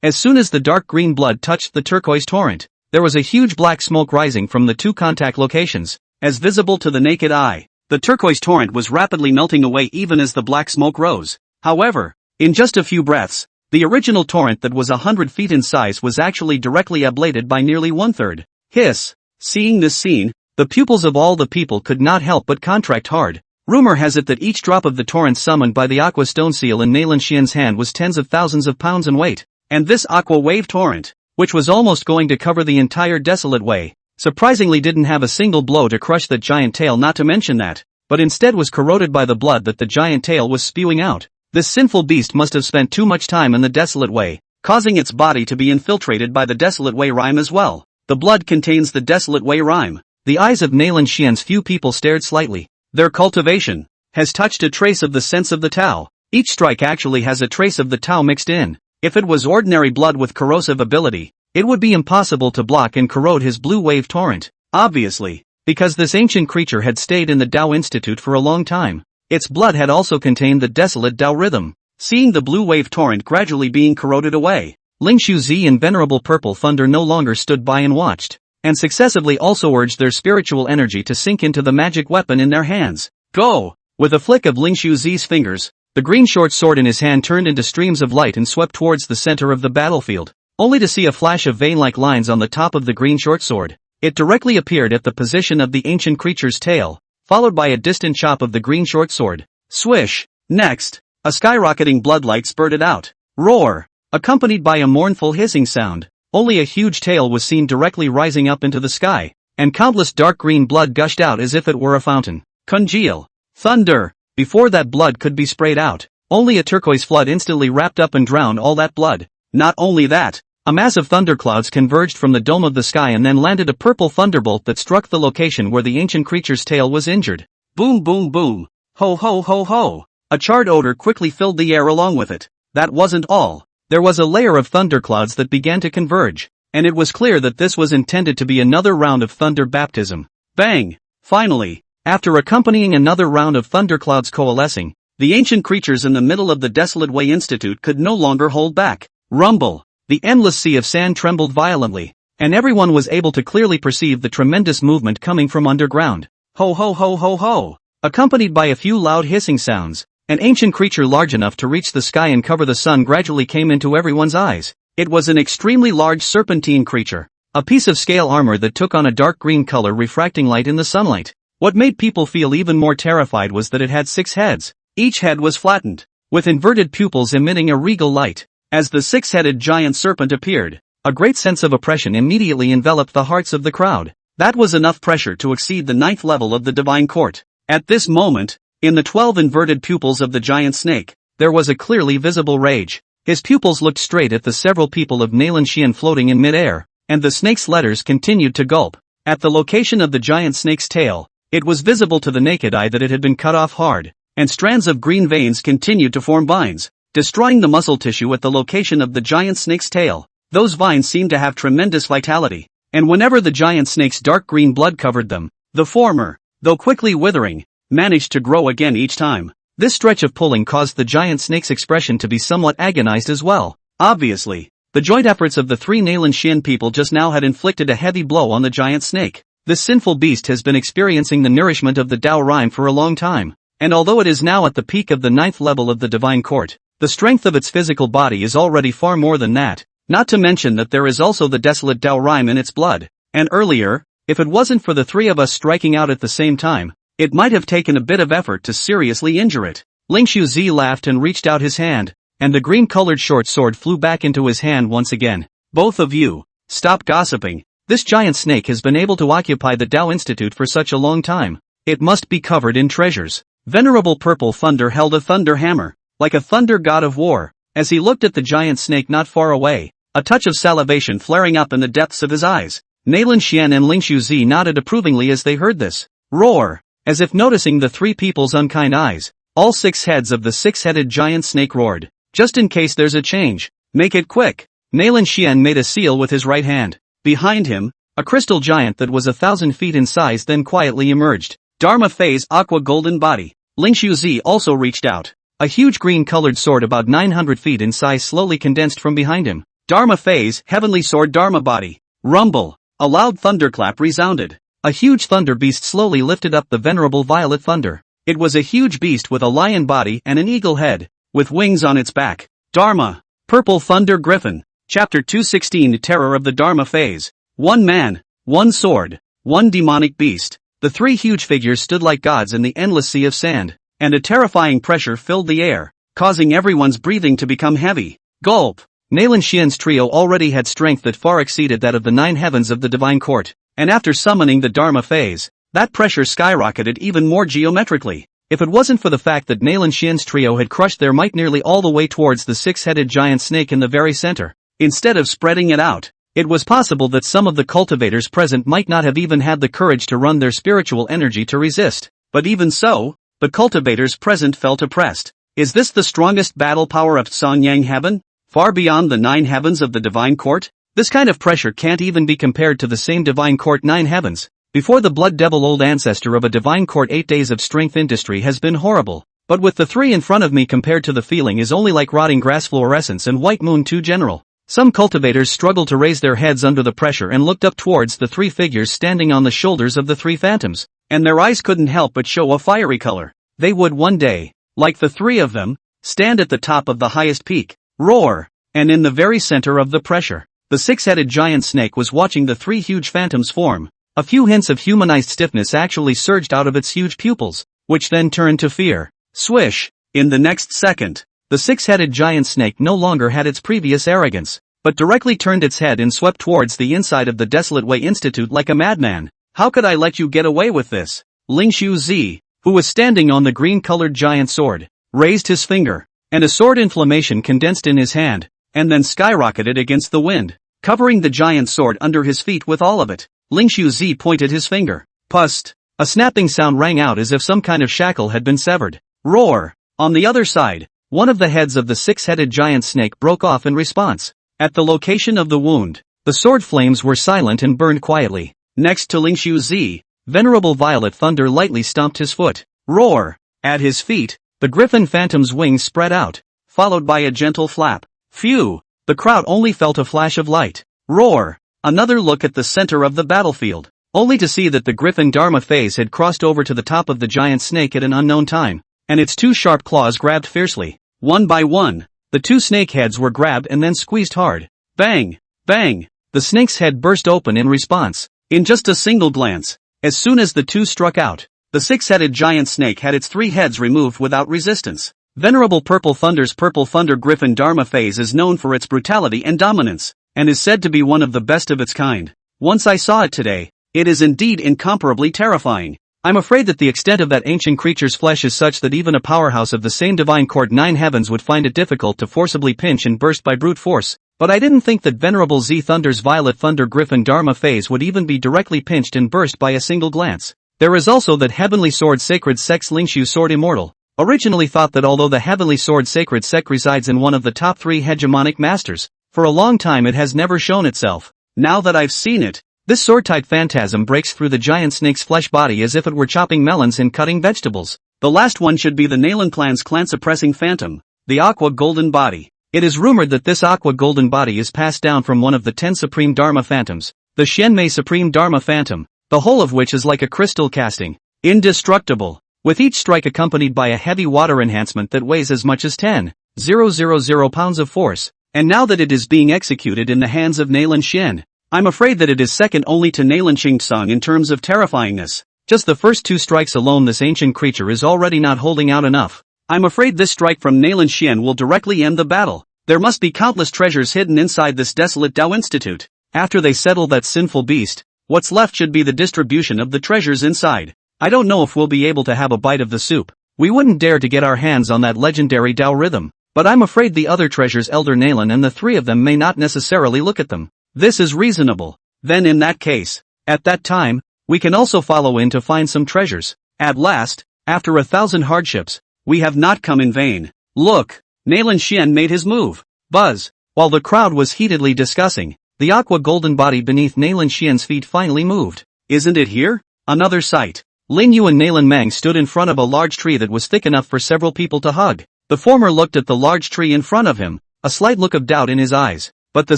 As soon as the dark green blood touched the turquoise torrent, there was a huge black smoke rising from the 2 contact locations. As visible to the naked eye, the turquoise torrent was rapidly melting away even as the black smoke rose. However, in just a few breaths, the original torrent that was 100 feet in size was actually directly ablated by nearly 1/3. Hiss! Seeing this scene, the pupils of all the people could not help but contract hard. Rumor has it that each drop of the torrent summoned by the aqua stone seal in Naylan Xian's hand was tens of thousands of pounds in weight. And this aqua wave torrent, which was almost going to cover the entire Desolate Way, surprisingly didn't have a single blow to crush that giant tail, not to mention that, but instead was corroded by the blood that the giant tail was spewing out. This sinful beast must have spent too much time in the Desolate Way, causing its body to be infiltrated by the Desolate Way rhyme as well. The blood contains the Desolate Way rhyme. The eyes of Naylan Xian's few people stared slightly. Their cultivation has touched a trace of the sense of the Tao. Each strike actually has a trace of the Tao mixed in. If it was ordinary blood with corrosive ability, it would be impossible to block and corrode his blue wave torrent. Obviously, because this ancient creature had stayed in the Tao Institute for a long time, its blood had also contained the desolate Tao rhythm. Seeing the blue wave torrent gradually being corroded away, Ling Shuzi and Venerable Purple Thunder no longer stood by and watched, and successively also urged their spiritual energy to sink into the magic weapon in their hands. Go! With a flick of Ling Shuzi's fingers, the green short sword in his hand turned into streams of light and swept towards the center of the battlefield, only to see a flash of vein-like lines on the top of the green short sword. It directly appeared at the position of the ancient creature's tail, followed by a distant chop of the green short sword. Swish! Next, a skyrocketing bloodlight spurted out. Roar! Accompanied by a mournful hissing sound, only a huge tail was seen directly rising up into the sky, and countless dark green blood gushed out as if it were a fountain. Congeal! Thunder! Before that blood could be sprayed out, only a turquoise flood instantly wrapped up and drowned all that blood. Not only that, a mass of thunderclouds converged from the dome of the sky and then landed a purple thunderbolt that struck the location where the ancient creature's tail was injured. Boom boom boom! Ho ho ho ho! A charred odor quickly filled the air along with it. That wasn't all. There was a layer of thunderclouds that began to converge, and it was clear that this was intended to be another round of thunder baptism. Bang! Finally, after accompanying another round of thunderclouds coalescing, the ancient creatures in the middle of the Desolate Way Institute could no longer hold back. Rumble! The endless sea of sand trembled violently, and everyone was able to clearly perceive the tremendous movement coming from underground. Ho ho ho ho ho! Accompanied by a few loud hissing sounds, an ancient creature large enough to reach the sky and cover the sun gradually came into everyone's eyes. It was an extremely large serpentine creature, a piece of scale armor that took on a dark green color refracting light in the sunlight. What made people feel even more terrified was that it had 6 heads. Each head was flattened, with inverted pupils emitting a regal light. As the 6-headed giant serpent appeared, a great sense of oppression immediately enveloped the hearts of the crowd. That was enough pressure to exceed the 9th level of the divine court. At this moment, in the 12 inverted pupils of the giant snake, there was a clearly visible rage. His pupils looked straight at the several people of Nailan Xian floating in mid-air, and the snake's letters continued to gulp. At the location of the giant snake's tail, it was visible to the naked eye that it had been cut off hard, and strands of green veins continued to form vines, destroying the muscle tissue at the location of the giant snake's tail. Those vines seemed to have tremendous vitality, and whenever the giant snake's dark green blood covered them, the former, though quickly withering, managed to grow again each time. This stretch of pulling caused the giant snake's expression to be somewhat agonized as well. Obviously, the joint efforts of the 3 Nailan Xian people just now had inflicted a heavy blow on the giant snake. This sinful beast has been experiencing the nourishment of the Tao Rhyme for a long time, and although it is now at the peak of the 9th level of the divine court, the strength of its physical body is already far more than that, not to mention that there is also the desolate Tao Rhyme in its blood. And earlier, if it wasn't for the 3 of us striking out at the same time, it might have taken a bit of effort to seriously injure it. Ling Zi laughed and reached out his hand, and the green-colored short sword flew back into his hand once again. Both of you, stop gossiping. This giant snake has been able to occupy the Tao Institute for such a long time. It must be covered in treasures. Venerable Purple Thunder held a thunder hammer, like a thunder god of war, as he looked at the giant snake not far away, a touch of salivation flaring up in the depths of his eyes. Nailan Xian and Ling Zi nodded approvingly as they heard this. Roar! As if noticing the 3 people's unkind eyes, all 6 heads of the 6-headed giant snake roared. Just in case there's a change, make it quick. Nailan Xian made a seal with his right hand. Behind him, a crystal giant that was 1,000 feet in size then quietly emerged. Dharma Phase Aqua Golden Body. Ling Zi also reached out. A huge green-colored sword about 900 feet in size slowly condensed from behind him. Dharma Phase Heavenly Sword Dharma Body. Rumble! A loud thunderclap resounded. A huge thunder beast slowly lifted up the venerable Violet Thunder. It was a huge beast with a lion body and an eagle head, with wings on its back. Dharma! Purple Thunder Griffin. Chapter 216 Terror of the Dharma Phase. 1 man, 1 sword, 1 demonic beast. The 3 huge figures stood like gods in the endless sea of sand, and a terrifying pressure filled the air, causing everyone's breathing to become heavy. Gulp! Nailan Xian's trio already had strength that far exceeded that of the 9 heavens of the divine court, and after summoning the Dharma Phase, that pressure skyrocketed even more geometrically. If it wasn't for the fact that Nailan Xian's trio had crushed their might nearly all the way towards the 6-headed giant snake in the very center, instead of spreading it out, it was possible that some of the cultivators present might not have even had the courage to run their spiritual energy to resist. But even so, the cultivators present felt oppressed. Is this the strongest battle power of Sanyang Heaven? Far beyond the 9 heavens of the divine court? This kind of pressure can't even be compared to the same divine court 9 heavens. Before the blood devil old ancestor of a divine court 8 days of strength industry has been horrible. But with the 3 in front of me compared to the feeling is only like rotting grass fluorescence and white moon 2 general. Some cultivators struggled to raise their heads under the pressure and looked up towards the 3 figures standing on the shoulders of the 3 phantoms, and their eyes couldn't help but show a fiery color. They would one day, like the 3 of them, stand at the top of the highest peak. Roar! And in the very center of the pressure, the 6-headed giant snake was watching the 3 huge phantoms form. A few hints of humanized stiffness actually surged out of its huge pupils, which then turned to fear. Swish! In the next second, the 6-headed giant snake no longer had its previous arrogance, but directly turned its head and swept towards the inside of the Desolate Way Institute like a madman. How could I let you get away with this? Ling Zi, who was standing on the green-colored giant sword, raised his finger, and a sword inflammation condensed in his hand, and then skyrocketed against the wind, covering the giant sword under his feet with all of it. Ling Zi pointed his finger. Pust! A snapping sound rang out as if some kind of shackle had been severed. Roar! On the other side, one of the heads of the 6-headed giant snake broke off in response. At the location of the wound, the sword flames were silent and burned quietly. Next to Ling Zi, Venerable Violet Thunder lightly stomped his foot. Roar! At his feet, the Griffin Phantom's wings spread out, followed by a gentle flap. Phew! The crowd only felt a flash of light. Roar! Another look at the center of the battlefield, only to see that the Griffin Dharma phase had crossed over to the top of the giant snake at an unknown time, and its two sharp claws grabbed fiercely. One by one, the two snake heads were grabbed and then squeezed hard. Bang! Bang! The snake's head burst open in response. In just a single glance, as soon as the two struck out, the six-headed giant snake had its three heads removed without resistance. Venerable Purple Thunder's Purple Thunder Griffin Dharma phase is known for its brutality and dominance, and is said to be one of the best of its kind. Once I saw it today, it is indeed incomparably terrifying. I'm afraid that the extent of that ancient creature's flesh is such that even a powerhouse of the same divine court nine heavens would find it difficult to forcibly pinch and burst by brute force, but I didn't think that Venerable Z Thunder's Violet Thunder Griffin Dharma phase would even be directly pinched and burst by a single glance. There is also that Heavenly Sword Sacred Sect's Lingshu Sword Immortal. Originally thought that although the Heavenly Sword Sacred Sect resides in one of the top 3 hegemonic masters, for a long time it has never shown itself. Now that I've seen it, this sword-type phantasm breaks through the giant snake's flesh body as if it were chopping melons and cutting vegetables. The last one should be the Nalan clan's clan-suppressing phantom, the Aqua Golden Body. It is rumored that this Aqua Golden Body is passed down from one of the 10 Supreme Dharma Phantoms, the Shenmei Supreme Dharma Phantom, the whole of which is like a crystal casting, indestructible, with each strike accompanied by a heavy water enhancement that weighs as much as 10,000 pounds of force, and now that it is being executed in the hands of Nalan Shen, I'm afraid that it is second only to Nalan Tsung in terms of terrifyingness. Just the first 2 strikes alone this ancient creature is already not holding out enough. I'm afraid this strike from Nalan Shen will directly end the battle. There must be countless treasures hidden inside this desolate Tao Institute. After they settle that sinful beast, what's left should be the distribution of the treasures inside. I don't know if we'll be able to have a bite of the soup. We wouldn't dare to get our hands on that legendary Tao rhythm, but I'm afraid the other treasures Elder Nalan and the 3 of them may not necessarily look at them. This is reasonable. Then in that case, at that time, we can also follow in to find some treasures. At last, after 1,000 hardships, we have not come in vain. Look, Nalan Shen made his move. Buzz. While the crowd was heatedly discussing, the Aqua Golden Body beneath Nalan Shen's feet finally moved. Isn't it here? Another sight. Lin Yu and Nalan Meng stood in front of a large tree that was thick enough for several people to hug. The former looked at the large tree in front of him, a slight look of doubt in his eyes. But the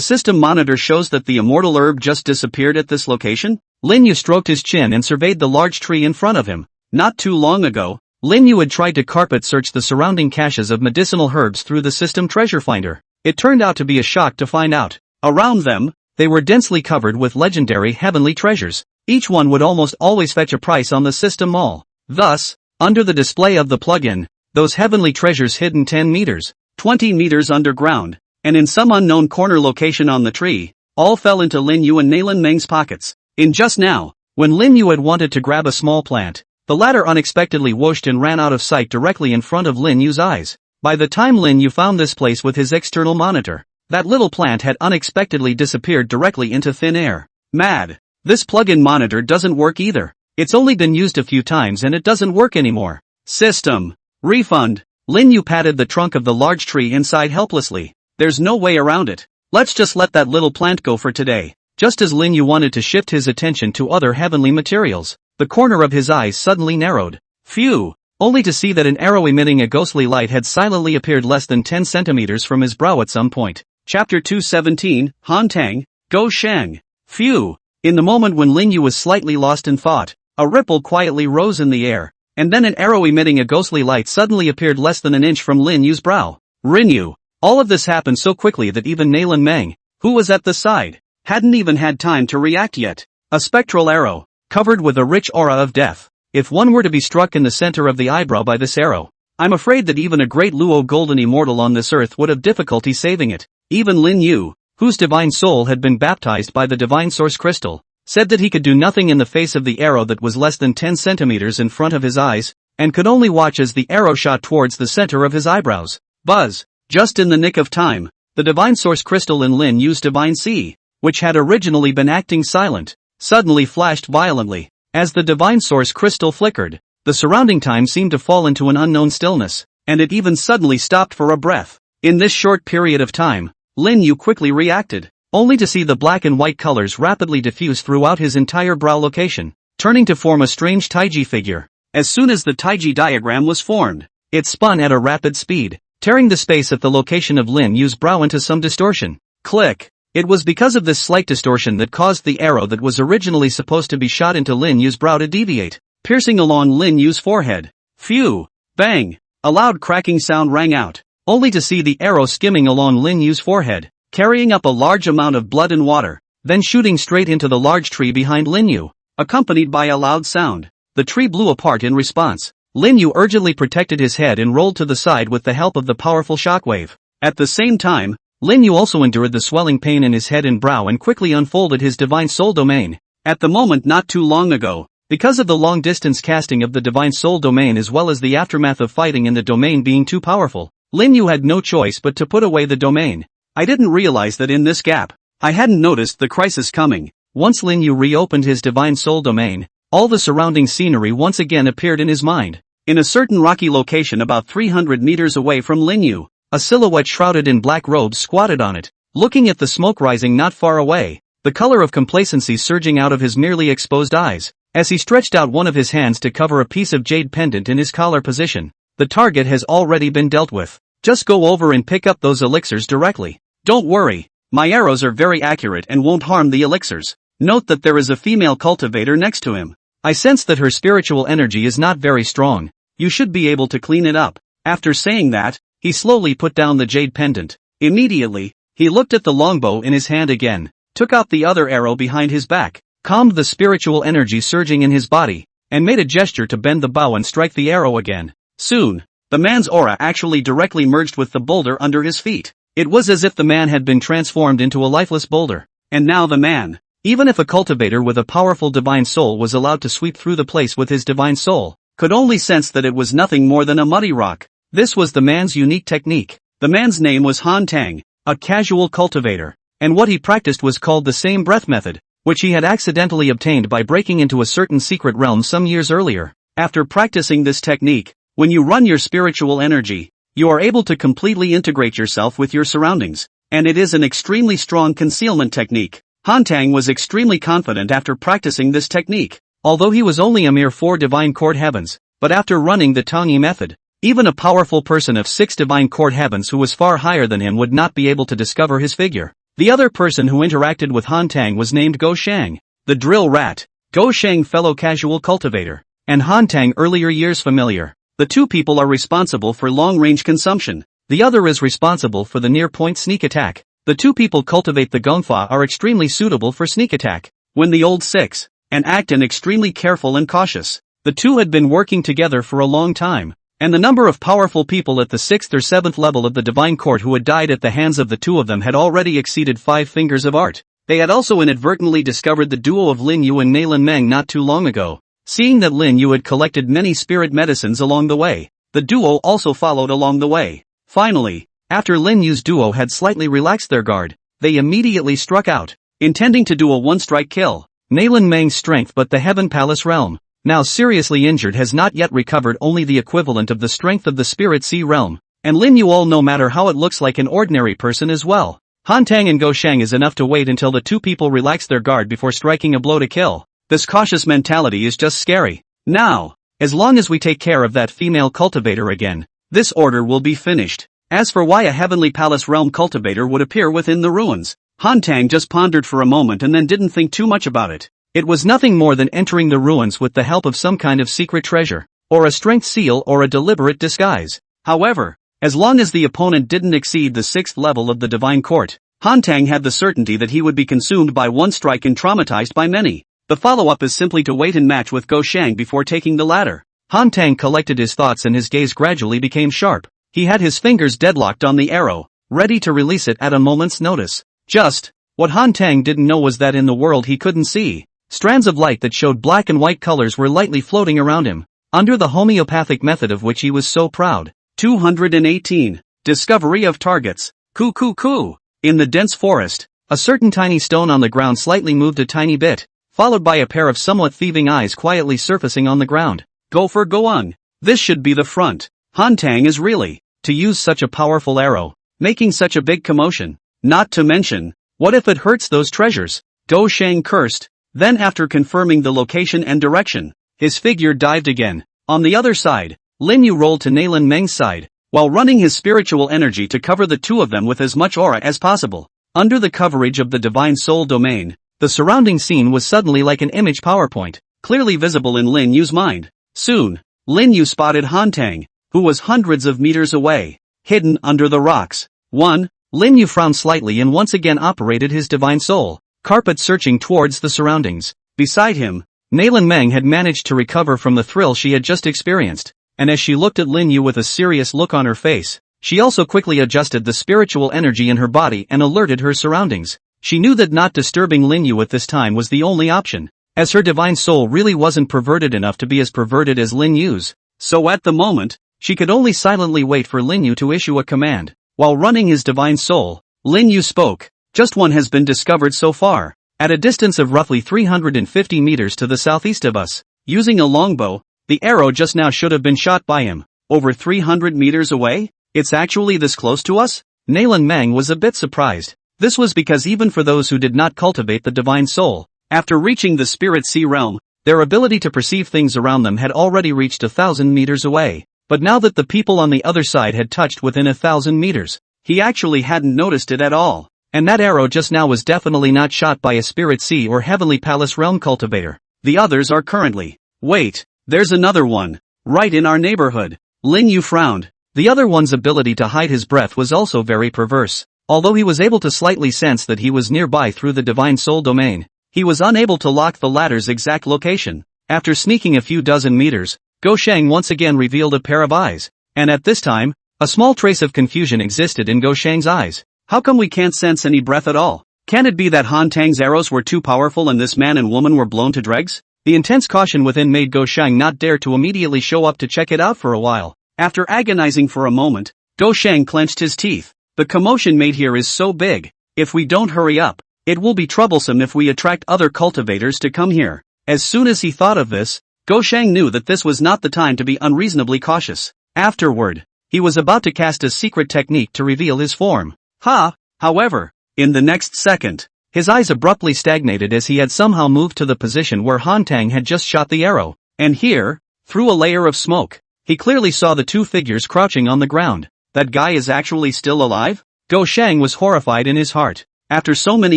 system monitor shows that the immortal herb just disappeared at this location? Lin Yu stroked his chin and surveyed the large tree in front of him. Not too long ago, Lin Yu had tried to carpet search the surrounding caches of medicinal herbs through the system treasure finder. It turned out to be a shock to find out. Around them, they were densely covered with legendary heavenly treasures. Each one would almost always fetch a price on the system mall. Thus, under the display of the plugin, those heavenly treasures hidden 10 meters, 20 meters underground, and in some unknown corner location on the tree, all fell into Lin Yu and Nalan Meng's pockets. In just now, when Lin Yu had wanted to grab a small plant, the latter unexpectedly whooshed and ran out of sight directly in front of Lin Yu's eyes. By the time Lin Yu found this place with his external monitor, that little plant had unexpectedly disappeared directly into thin air. Mad. This plug-in monitor doesn't work either. It's only been used a few times and it doesn't work anymore. System. Refund. Lin Yu patted the trunk of the large tree inside helplessly. There's no way around it. Let's just let that little plant go for today. Just as Lin Yu wanted to shift his attention to other heavenly materials, the corner of his eyes suddenly narrowed. Phew! Only to see that an arrow emitting a ghostly light had silently appeared less than 10 centimeters from his brow at some point. Chapter 217, Han Tang, Go Shang. Phew! In the moment when Lin Yu was slightly lost in thought, a ripple quietly rose in the air, and then an arrow emitting a ghostly light suddenly appeared less than an inch from Lin Yu's brow. Rin Yu. All of this happened so quickly that even Nalan Meng, who was at the side, hadn't even had time to react yet. A spectral arrow, covered with a rich aura of death. If one were to be struck in the center of the eyebrow by this arrow, I'm afraid that even a great Luo Golden Immortal on this earth would have difficulty saving it. Even Lin Yu, whose divine soul had been baptized by the divine source crystal, said that he could do nothing in the face of the arrow that was less than 10 centimeters in front of his eyes, and could only watch as the arrow shot towards the center of his eyebrows. Buzz. Just in the nick of time, the divine source crystal in Lin Yu's divine sea, which had originally been acting silent, suddenly flashed violently. As the divine source crystal flickered, the surrounding time seemed to fall into an unknown stillness, and it even suddenly stopped for a breath. In this short period of time, Lin Yu quickly reacted, only to see the black and white colors rapidly diffuse throughout his entire brow location. turning to form a strange taiji figure. As soon as the taiji diagram was formed, it spun at a rapid speed, tearing the space at the location of Lin Yu's brow into some distortion. Click! It was because of this slight distortion that caused the arrow that was originally supposed to be shot into Lin Yu's brow to deviate, piercing along Lin Yu's forehead. Phew! Bang! A loud cracking sound rang out, only to see the arrow skimming along Lin Yu's forehead, carrying up a large amount of blood and water, then shooting straight into the large tree behind Lin Yu, accompanied by a loud sound. The tree blew apart in response. Lin Yu urgently protected his head and rolled to the side with the help of the powerful shockwave. At the same time, Lin Yu also endured the swelling pain in his head and brow and quickly unfolded his divine soul domain. At the moment not too long ago, because of the long-distance casting of the divine soul domain as well as the aftermath of fighting in the domain being too powerful, Lin Yu had no choice but to put away the domain. I didn't realize that in this gap, I hadn't noticed the crisis coming. Once Lin Yu reopened his divine soul domain, all the surrounding scenery once again appeared in his mind. In a certain rocky location about 300 meters away from Lin Yu, a silhouette shrouded in black robes squatted on it, looking at the smoke rising not far away, the color of complacency surging out of his merely exposed eyes, as he stretched out one of his hands to cover a piece of jade pendant in his collar position. The target has already been dealt with. Just go over and pick up those elixirs directly. Don't worry, my arrows are very accurate and won't harm the elixirs. Note that there is a female cultivator next to him. I sense that her spiritual energy is not very strong. You should be able to clean it up. After saying that, he slowly put down the jade pendant. Immediately, he looked at the longbow in his hand again, took out the other arrow behind his back, calmed the spiritual energy surging in his body, and made a gesture to bend the bow and strike the arrow again. Soon, the man's aura actually directly merged with the boulder under his feet. It was as if the man had been transformed into a lifeless boulder. And now the man, even if a cultivator with a powerful divine soul was allowed to sweep through the place with his divine soul, could only sense that it was nothing more than a muddy rock. This was the man's unique technique. The man's name was Han Tang, a casual cultivator, and what he practiced was called the same breath method, which he had accidentally obtained by breaking into a certain secret realm some years earlier. After practicing this technique, when you run your spiritual energy, you are able to completely integrate yourself with your surroundings, and it is an extremely strong concealment technique. Han Tang was extremely confident after practicing this technique, although he was only a mere 4 divine court heavens, but after running the Tangyi method, even a powerful person of 6 divine court heavens who was far higher than him would not be able to discover his figure. The other person who interacted with Han Tang was named Go Shang, the drill rat. Go Shang, fellow casual cultivator, and Han Tang, earlier years familiar. The two people are responsible for long-range consumption. The other is responsible for the near-point sneak attack. The two people cultivate the Gongfa are extremely suitable for sneak attack. When the old 6 and act and extremely careful and cautious. The two had been working together for a long time, and the number of powerful people at the 6th or 7th level of the divine court who had died at the hands of the two of them had already exceeded 5 fingers of art. They had also inadvertently discovered the duo of Lin Yu and Nailan Meng not too long ago. Seeing that Lin Yu had collected many spirit medicines along the way, the duo also followed along the way. Finally, after Lin Yu's duo had slightly relaxed their guard, they immediately struck out, intending to do a one-strike kill. Nailan Meng's strength, but the Heaven Palace realm, now seriously injured, has not yet recovered only the equivalent of the strength of the Spirit Sea realm, and Lin Yu, all no matter how it looks, like an ordinary person as well. Han Tang and Go Shang is enough to wait until the two people relax their guard before striking a blow to kill. This cautious mentality is just scary. Now, as long as we take care of that female cultivator again, this order will be finished. As for why a Heavenly Palace realm cultivator would appear within the ruins, Han Tang just pondered for a moment and then didn't think too much about it. It was nothing more than entering the ruins with the help of some kind of secret treasure, or a strength seal, or a deliberate disguise. However, as long as the opponent didn't exceed the 6th level of the divine court, Han Tang had the certainty that he would be consumed by one strike and traumatized by many. The follow-up is simply to wait and match with Go Shang before taking the ladder. Han Tang collected his thoughts and his gaze gradually became sharp. He had his fingers deadlocked on the arrow, ready to release it at a moment's notice. Just what Han Tang didn't know was that in the world he couldn't see, strands of light that showed black and white colors were lightly floating around him, under the homeopathic method of which he was so proud. 218. Discovery of targets. Coo. In the dense forest, a certain tiny stone on the ground slightly moved a tiny bit, followed by a pair of somewhat thieving eyes quietly surfacing on the ground. Go for Goang. This should be the front. Han Tang is really to use such a powerful arrow, making such a big commotion. Not to mention, what if it hurts those treasures? Go Shang cursed. Then after confirming the location and direction, his figure dived again. On the other side, Lin Yu rolled to Nailin Meng's side, while running his spiritual energy to cover the two of them with as much aura as possible. Under the coverage of the divine soul domain, the surrounding scene was suddenly like an image PowerPoint, clearly visible in Lin Yu's mind. Soon, Lin Yu spotted Han Tang, who was hundreds of meters away, hidden under the rocks. 1. Lin Yu frowned slightly and once again operated his divine soul, carpet searching towards the surroundings. Beside him, Nailin Meng had managed to recover from the thrill she had just experienced, and as she looked at Lin Yu with a serious look on her face, she also quickly adjusted the spiritual energy in her body and alerted her surroundings. She knew that not disturbing Lin Yu at this time was the only option, as her divine soul really wasn't perverted enough to be as perverted as Lin Yu's. So at the moment, she could only silently wait for Lin Yu to issue a command. While running his divine soul, Lin Yu spoke. Just one has been discovered so far, at a distance of roughly 350 meters to the southeast of us. Using a longbow, the arrow just now should have been shot by him. Over 300 meters away? It's actually this close to us? Nailin Meng was a bit surprised. This was because even for those who did not cultivate the divine soul, after reaching the spirit sea realm, their ability to perceive things around them had already reached 1,000 meters away. But now that the people on the other side had touched within 1,000 meters, he actually hadn't noticed it at all. And that arrow just now was definitely not shot by a spirit sea or heavenly palace realm cultivator. The others are currently. Wait, there's another one. Right in our neighborhood. Lin Yu frowned. The other one's ability to hide his breath was also very perverse. Although he was able to slightly sense that he was nearby through the divine soul domain, he was unable to lock the latter's exact location. After sneaking a few dozen meters, Go Sheng once again revealed a pair of eyes, and at this time, a small trace of confusion existed in Go Sheng's eyes. How come we can't sense any breath at all? Can it be that Han Tang's arrows were too powerful and this man and woman were blown to dregs? The intense caution within made Go Sheng not dare to immediately show up to check it out for a while. After agonizing for a moment, Go Sheng clenched his teeth. The commotion made here is so big. If we don't hurry up, it will be troublesome if we attract other cultivators to come here. As soon as he thought of this, Go Sheng knew that this was not the time to be unreasonably cautious. Afterward, he was about to cast a secret technique to reveal his form. However, in the next second, his eyes abruptly stagnated as he had somehow moved to the position where Han Tang had just shot the arrow. And here, through a layer of smoke, he clearly saw the two figures crouching on the ground. That guy is actually still alive? Go Sheng was horrified in his heart. After so many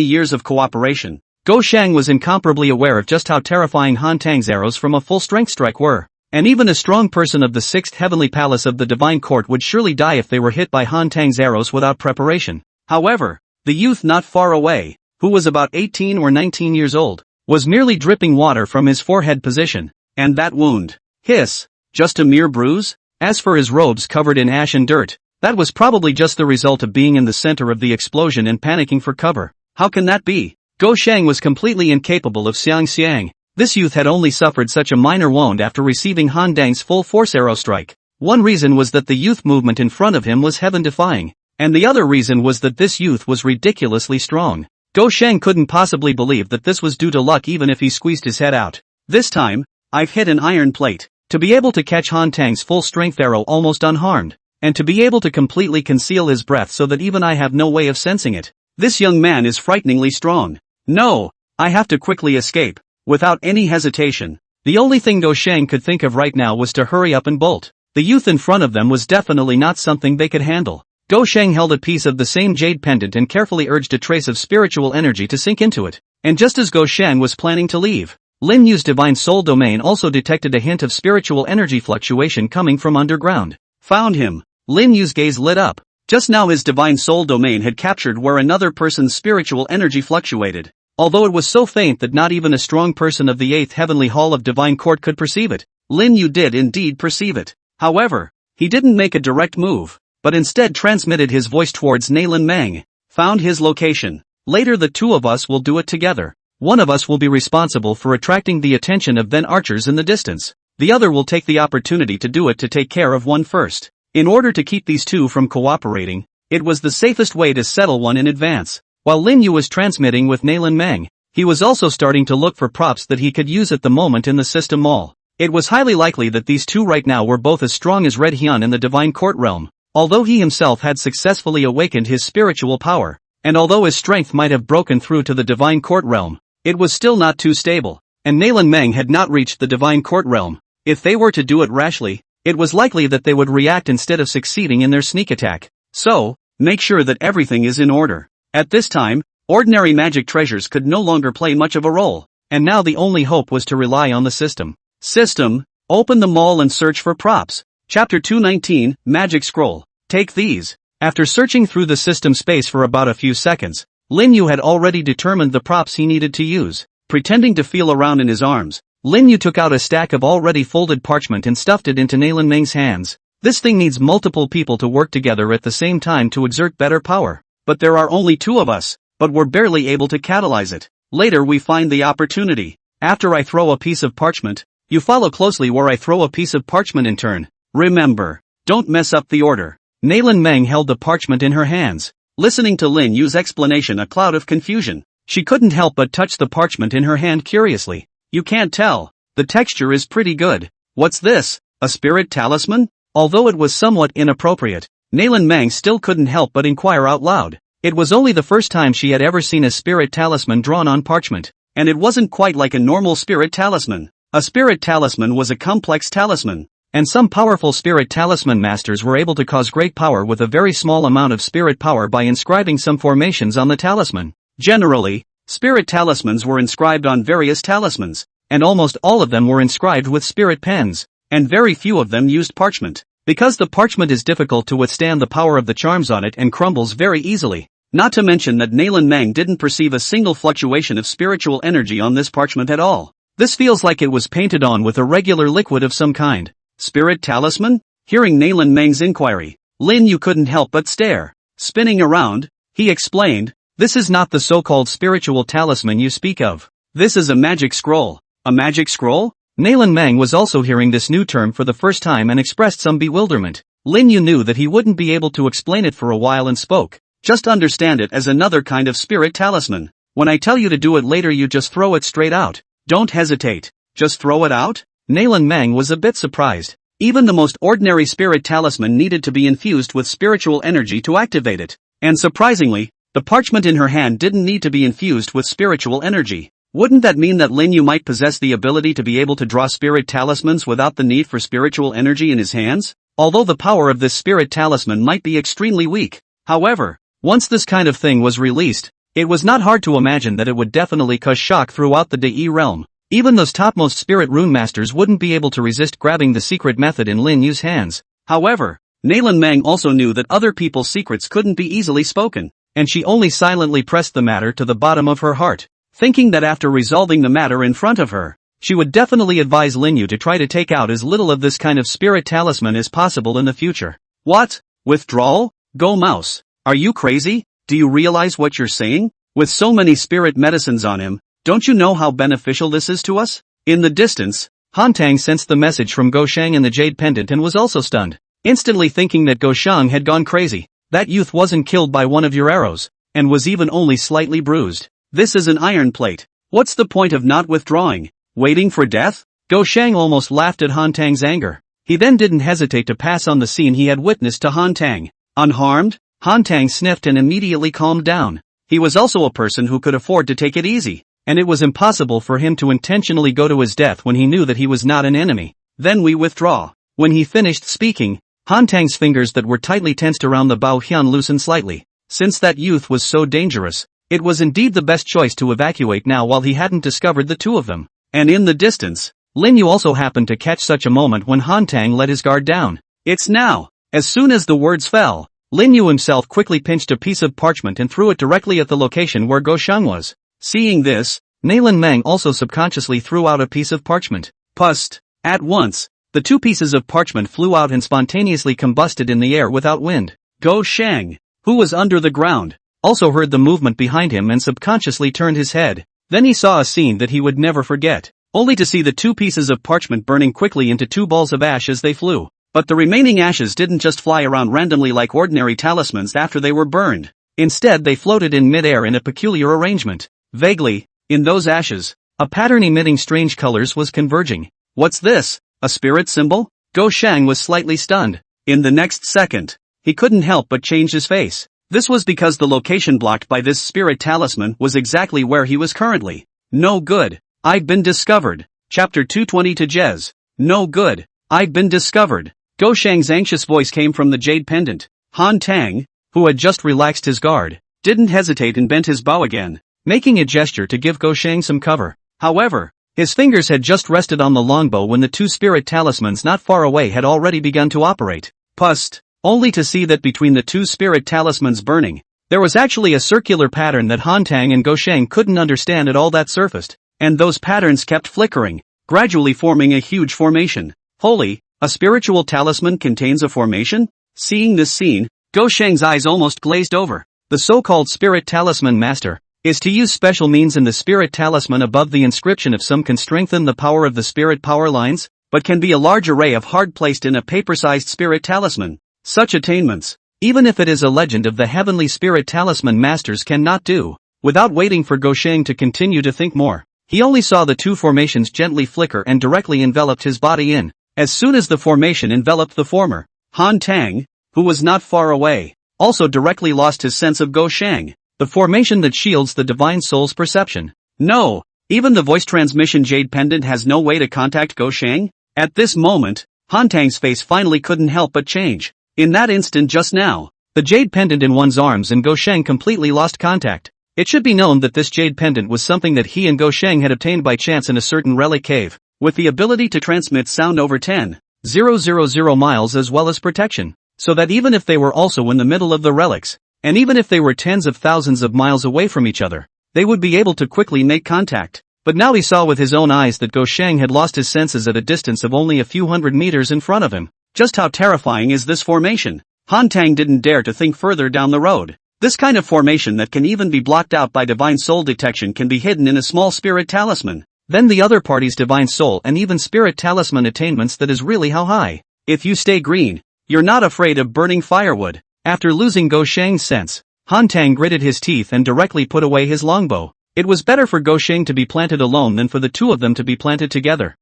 years of cooperation, Go Sheng was incomparably aware of just how terrifying Han Tang's arrows from a full-strength strike were. And even a strong person of the 6th Heavenly Palace of the Divine Court would surely die if they were hit by Han Tang's arrows without preparation. However, the youth not far away, who was about 18 or 19 years old, was merely dripping water from his forehead position. And that wound. Hiss. Just a mere bruise? As for his robes covered in ash and dirt, that was probably just the result of being in the center of the explosion and panicking for cover. How can that be? Go Sheng was completely incapable of xiang. This youth had only suffered such a minor wound after receiving Han Dang's full-force arrow strike. One reason was that the youth movement in front of him was heaven-defying, and the other reason was that this youth was ridiculously strong. Go Sheng couldn't possibly believe that this was due to luck even if he squeezed his head out. This time, I've hit an iron plate. To be able to catch Han Tang's full-strength arrow almost unharmed, and to be able to completely conceal his breath so that even I have no way of sensing it. This young man is frighteningly strong. No, I have to quickly escape. Without any hesitation, the only thing Go Sheng could think of right now was to hurry up and bolt. The youth in front of them was definitely not something they could handle. Go Sheng held a piece of the same jade pendant and carefully urged a trace of spiritual energy to sink into it. And just as Go Sheng was planning to leave, Lin Yu's divine soul domain also detected a hint of spiritual energy fluctuation coming from underground. Found him. Lin Yu's gaze lit up. Just now his divine soul domain had captured where another person's spiritual energy fluctuated. Although it was so faint that not even a strong person of the 8th Heavenly Hall of Divine Court could perceive it, Lin Yu did indeed perceive it. However, he didn't make a direct move, but instead transmitted his voice towards Nailin Meng. Found his location. Later the two of us will do it together. One of us will be responsible for attracting the attention of then archers in the distance. The other will take the opportunity to do it to take care of one first. In order to keep these two from cooperating, it was the safest way to settle one in advance. While Lin Yu was transmitting with Nailin Meng, he was also starting to look for props that he could use at the moment in the system mall. It was highly likely that these two right now were both as strong as Red Hyun in the Divine Court realm, although he himself had successfully awakened his spiritual power, and although his strength might have broken through to the Divine Court realm, it was still not too stable, and Nalan Meng had not reached the divine court realm. If they were to do it rashly, it was likely that they would react instead of succeeding in their sneak attack. So, make sure that everything is in order. At this time, ordinary magic treasures could no longer play much of a role, and now the only hope was to rely on the system. System, open the mall and search for props. Chapter 219, Magic Scroll. Take these. After searching through the system space for about a few seconds, Lin Yu had already determined the props he needed to use. Pretending to feel around in his arms, Lin Yu took out a stack of already folded parchment and stuffed it into Nalan Meng's hands. This thing needs multiple people to work together at the same time to exert better power. But there are only 2 of us, but we're barely able to catalyze it. Later we find the opportunity. After I throw a piece of parchment, you follow closely where I throw a piece of parchment in turn. Remember, don't mess up the order. Nalan Meng held the parchment in her hands. Listening to Lin Yu's explanation, a cloud of confusion. She couldn't help but touch the parchment in her hand curiously. You can't tell. The texture is pretty good. What's this? A spirit talisman? Although it was somewhat inappropriate, Nalan Meng still couldn't help but inquire out loud. It was only the first time she had ever seen a spirit talisman drawn on parchment, and it wasn't quite like a normal spirit talisman. A spirit talisman was a complex talisman, and some powerful spirit talisman masters were able to cause great power with a very small amount of spirit power by inscribing some formations on the talisman. Generally, spirit talismans were inscribed on various talismans, and almost all of them were inscribed with spirit pens, and very few of them used parchment, because the parchment is difficult to withstand the power of the charms on it and crumbles very easily. Not to mention that Nalan Meng didn't perceive a single fluctuation of spiritual energy on this parchment at all. This feels like it was painted on with a regular liquid of some kind. Spirit talisman? Hearing Nalan Meng's inquiry, Lin Yu couldn't help but stare. Spinning around, he explained, this is not the so-called spiritual talisman you speak of. This is a magic scroll. A magic scroll? Nalan Meng was also hearing this new term for the first time and expressed some bewilderment. Lin Yu knew that he wouldn't be able to explain it for a while and spoke. Just understand it as another kind of spirit talisman. When I tell you to do it later, you just throw it straight out. Don't hesitate. Just throw it out? Nalan Meng was a bit surprised. Even the most ordinary spirit talisman needed to be infused with spiritual energy to activate it. And surprisingly, the parchment in her hand didn't need to be infused with spiritual energy. Wouldn't that mean that Lin Yu might possess the ability to be able to draw spirit talismans without the need for spiritual energy in his hands? Although the power of this spirit talisman might be extremely weak. However, once this kind of thing was released, it was not hard to imagine that it would definitely cause shock throughout the Dai realm. Even those topmost spirit rune masters wouldn't be able to resist grabbing the secret method in Lin Yu's hands. However, Nalan Meng also knew that other people's secrets couldn't be easily spoken, and she only silently pressed the matter to the bottom of her heart, thinking that after resolving the matter in front of her, she would definitely advise Lin Yu to try to take out as little of this kind of spirit talisman as possible in the future. What? Withdrawal? Go mouse. Are you crazy? Do you realize what you're saying? With so many spirit medicines on him, don't you know how beneficial this is to us? In the distance, Han Tang sensed the message from Go Shang and the jade pendant and was also stunned, instantly thinking that Go Shang had gone crazy. That youth wasn't killed by one of your arrows, and was even only slightly bruised. This is an iron plate. What's the point of not withdrawing? Waiting for death? Go Shang almost laughed at Han Tang's anger. He then didn't hesitate to pass on the scene he had witnessed to Han Tang. Unharmed? Han Tang sniffed and immediately calmed down. He was also a person who could afford to take it easy, and it was impossible for him to intentionally go to his death when he knew that he was not an enemy. Then we withdraw. When he finished speaking, Han Tang's fingers that were tightly tensed around the Bao Hyun loosened slightly. Since that youth was so dangerous, it was indeed the best choice to evacuate now while he hadn't discovered the 2 of them. And in the distance, Lin Yu also happened to catch such a moment when Han Tang let his guard down. It's now. As soon as the words fell, Lin Yu himself quickly pinched a piece of parchment and threw it directly at the location where Go Shang was. Seeing this, Nalan Meng also subconsciously threw out a piece of parchment. Pust! At once, the 2 pieces of parchment flew out and spontaneously combusted in the air without wind. Go Shang, who was under the ground, also heard the movement behind him and subconsciously turned his head. Then he saw a scene that he would never forget, only to see the 2 pieces of parchment burning quickly into 2 balls of ash as they flew. But the remaining ashes didn't just fly around randomly like ordinary talismans after they were burned. Instead they floated in mid-air in a peculiar arrangement. Vaguely, in those ashes, a pattern emitting strange colors was converging. What's this? A spirit symbol? Go Shang was slightly stunned. In the next second, he couldn't help but change his face. This was because the location blocked by this spirit talisman was exactly where he was currently. No good. I've been discovered. Chapter 220 to Jez. No good. I've been discovered. Go Shang's anxious voice came from the jade pendant. Han Tang, who had just relaxed his guard, didn't hesitate and bent his bow again, making a gesture to give Go Shang some cover. However, his fingers had just rested on the longbow when the two spirit talismans not far away had already begun to operate. Pust, only to see that between the two spirit talismans burning, there was actually a circular pattern that Han Tang and Go Shang couldn't understand at all that surfaced, and those patterns kept flickering, gradually forming a huge formation. Holy, a spiritual talisman contains a formation? Seeing this scene, Go Shang's eyes almost glazed over. The so-called spirit talisman master is to use special means in the spirit talisman above the inscription if some can strengthen the power of the spirit power lines, but can be a large array of hard placed in a paper-sized spirit talisman. Such attainments, even if it is a legend of the heavenly spirit talisman masters, cannot do. Without waiting for Go Shang to continue to think more, he only saw the two formations gently flicker and directly enveloped his body in. As soon as the formation enveloped the former, Han Tang, who was not far away, also directly lost his sense of Go Shang, the formation that shields the divine soul's perception. No, even the voice transmission jade pendant has no way to contact Go Shang? At this moment, Han Tang's face finally couldn't help but change. In that instant just now, the jade pendant in one's arms and Go Shang completely lost contact. It should be known that this jade pendant was something that he and Go Shang had obtained by chance in a certain relic cave, with the ability to transmit sound over 10,000 miles as well as protection, so that even if they were also in the middle of the relics, and even if they were tens of thousands of miles away from each other, they would be able to quickly make contact. But now he saw with his own eyes that Go Shang had lost his senses at a distance of only a few hundred meters in front of him. Just how terrifying is this formation? Han Tang didn't dare to think further down the road. This kind of formation that can even be blocked out by divine soul detection can be hidden in a small spirit talisman. Then the other party's divine soul and even spirit talisman attainments, that is really how high. If you stay green, you're not afraid of burning firewood. After losing Go Shang's sense, Han Tang gritted his teeth and directly put away his longbow. It was better for Go Shang to be planted alone than for the two of them to be planted together.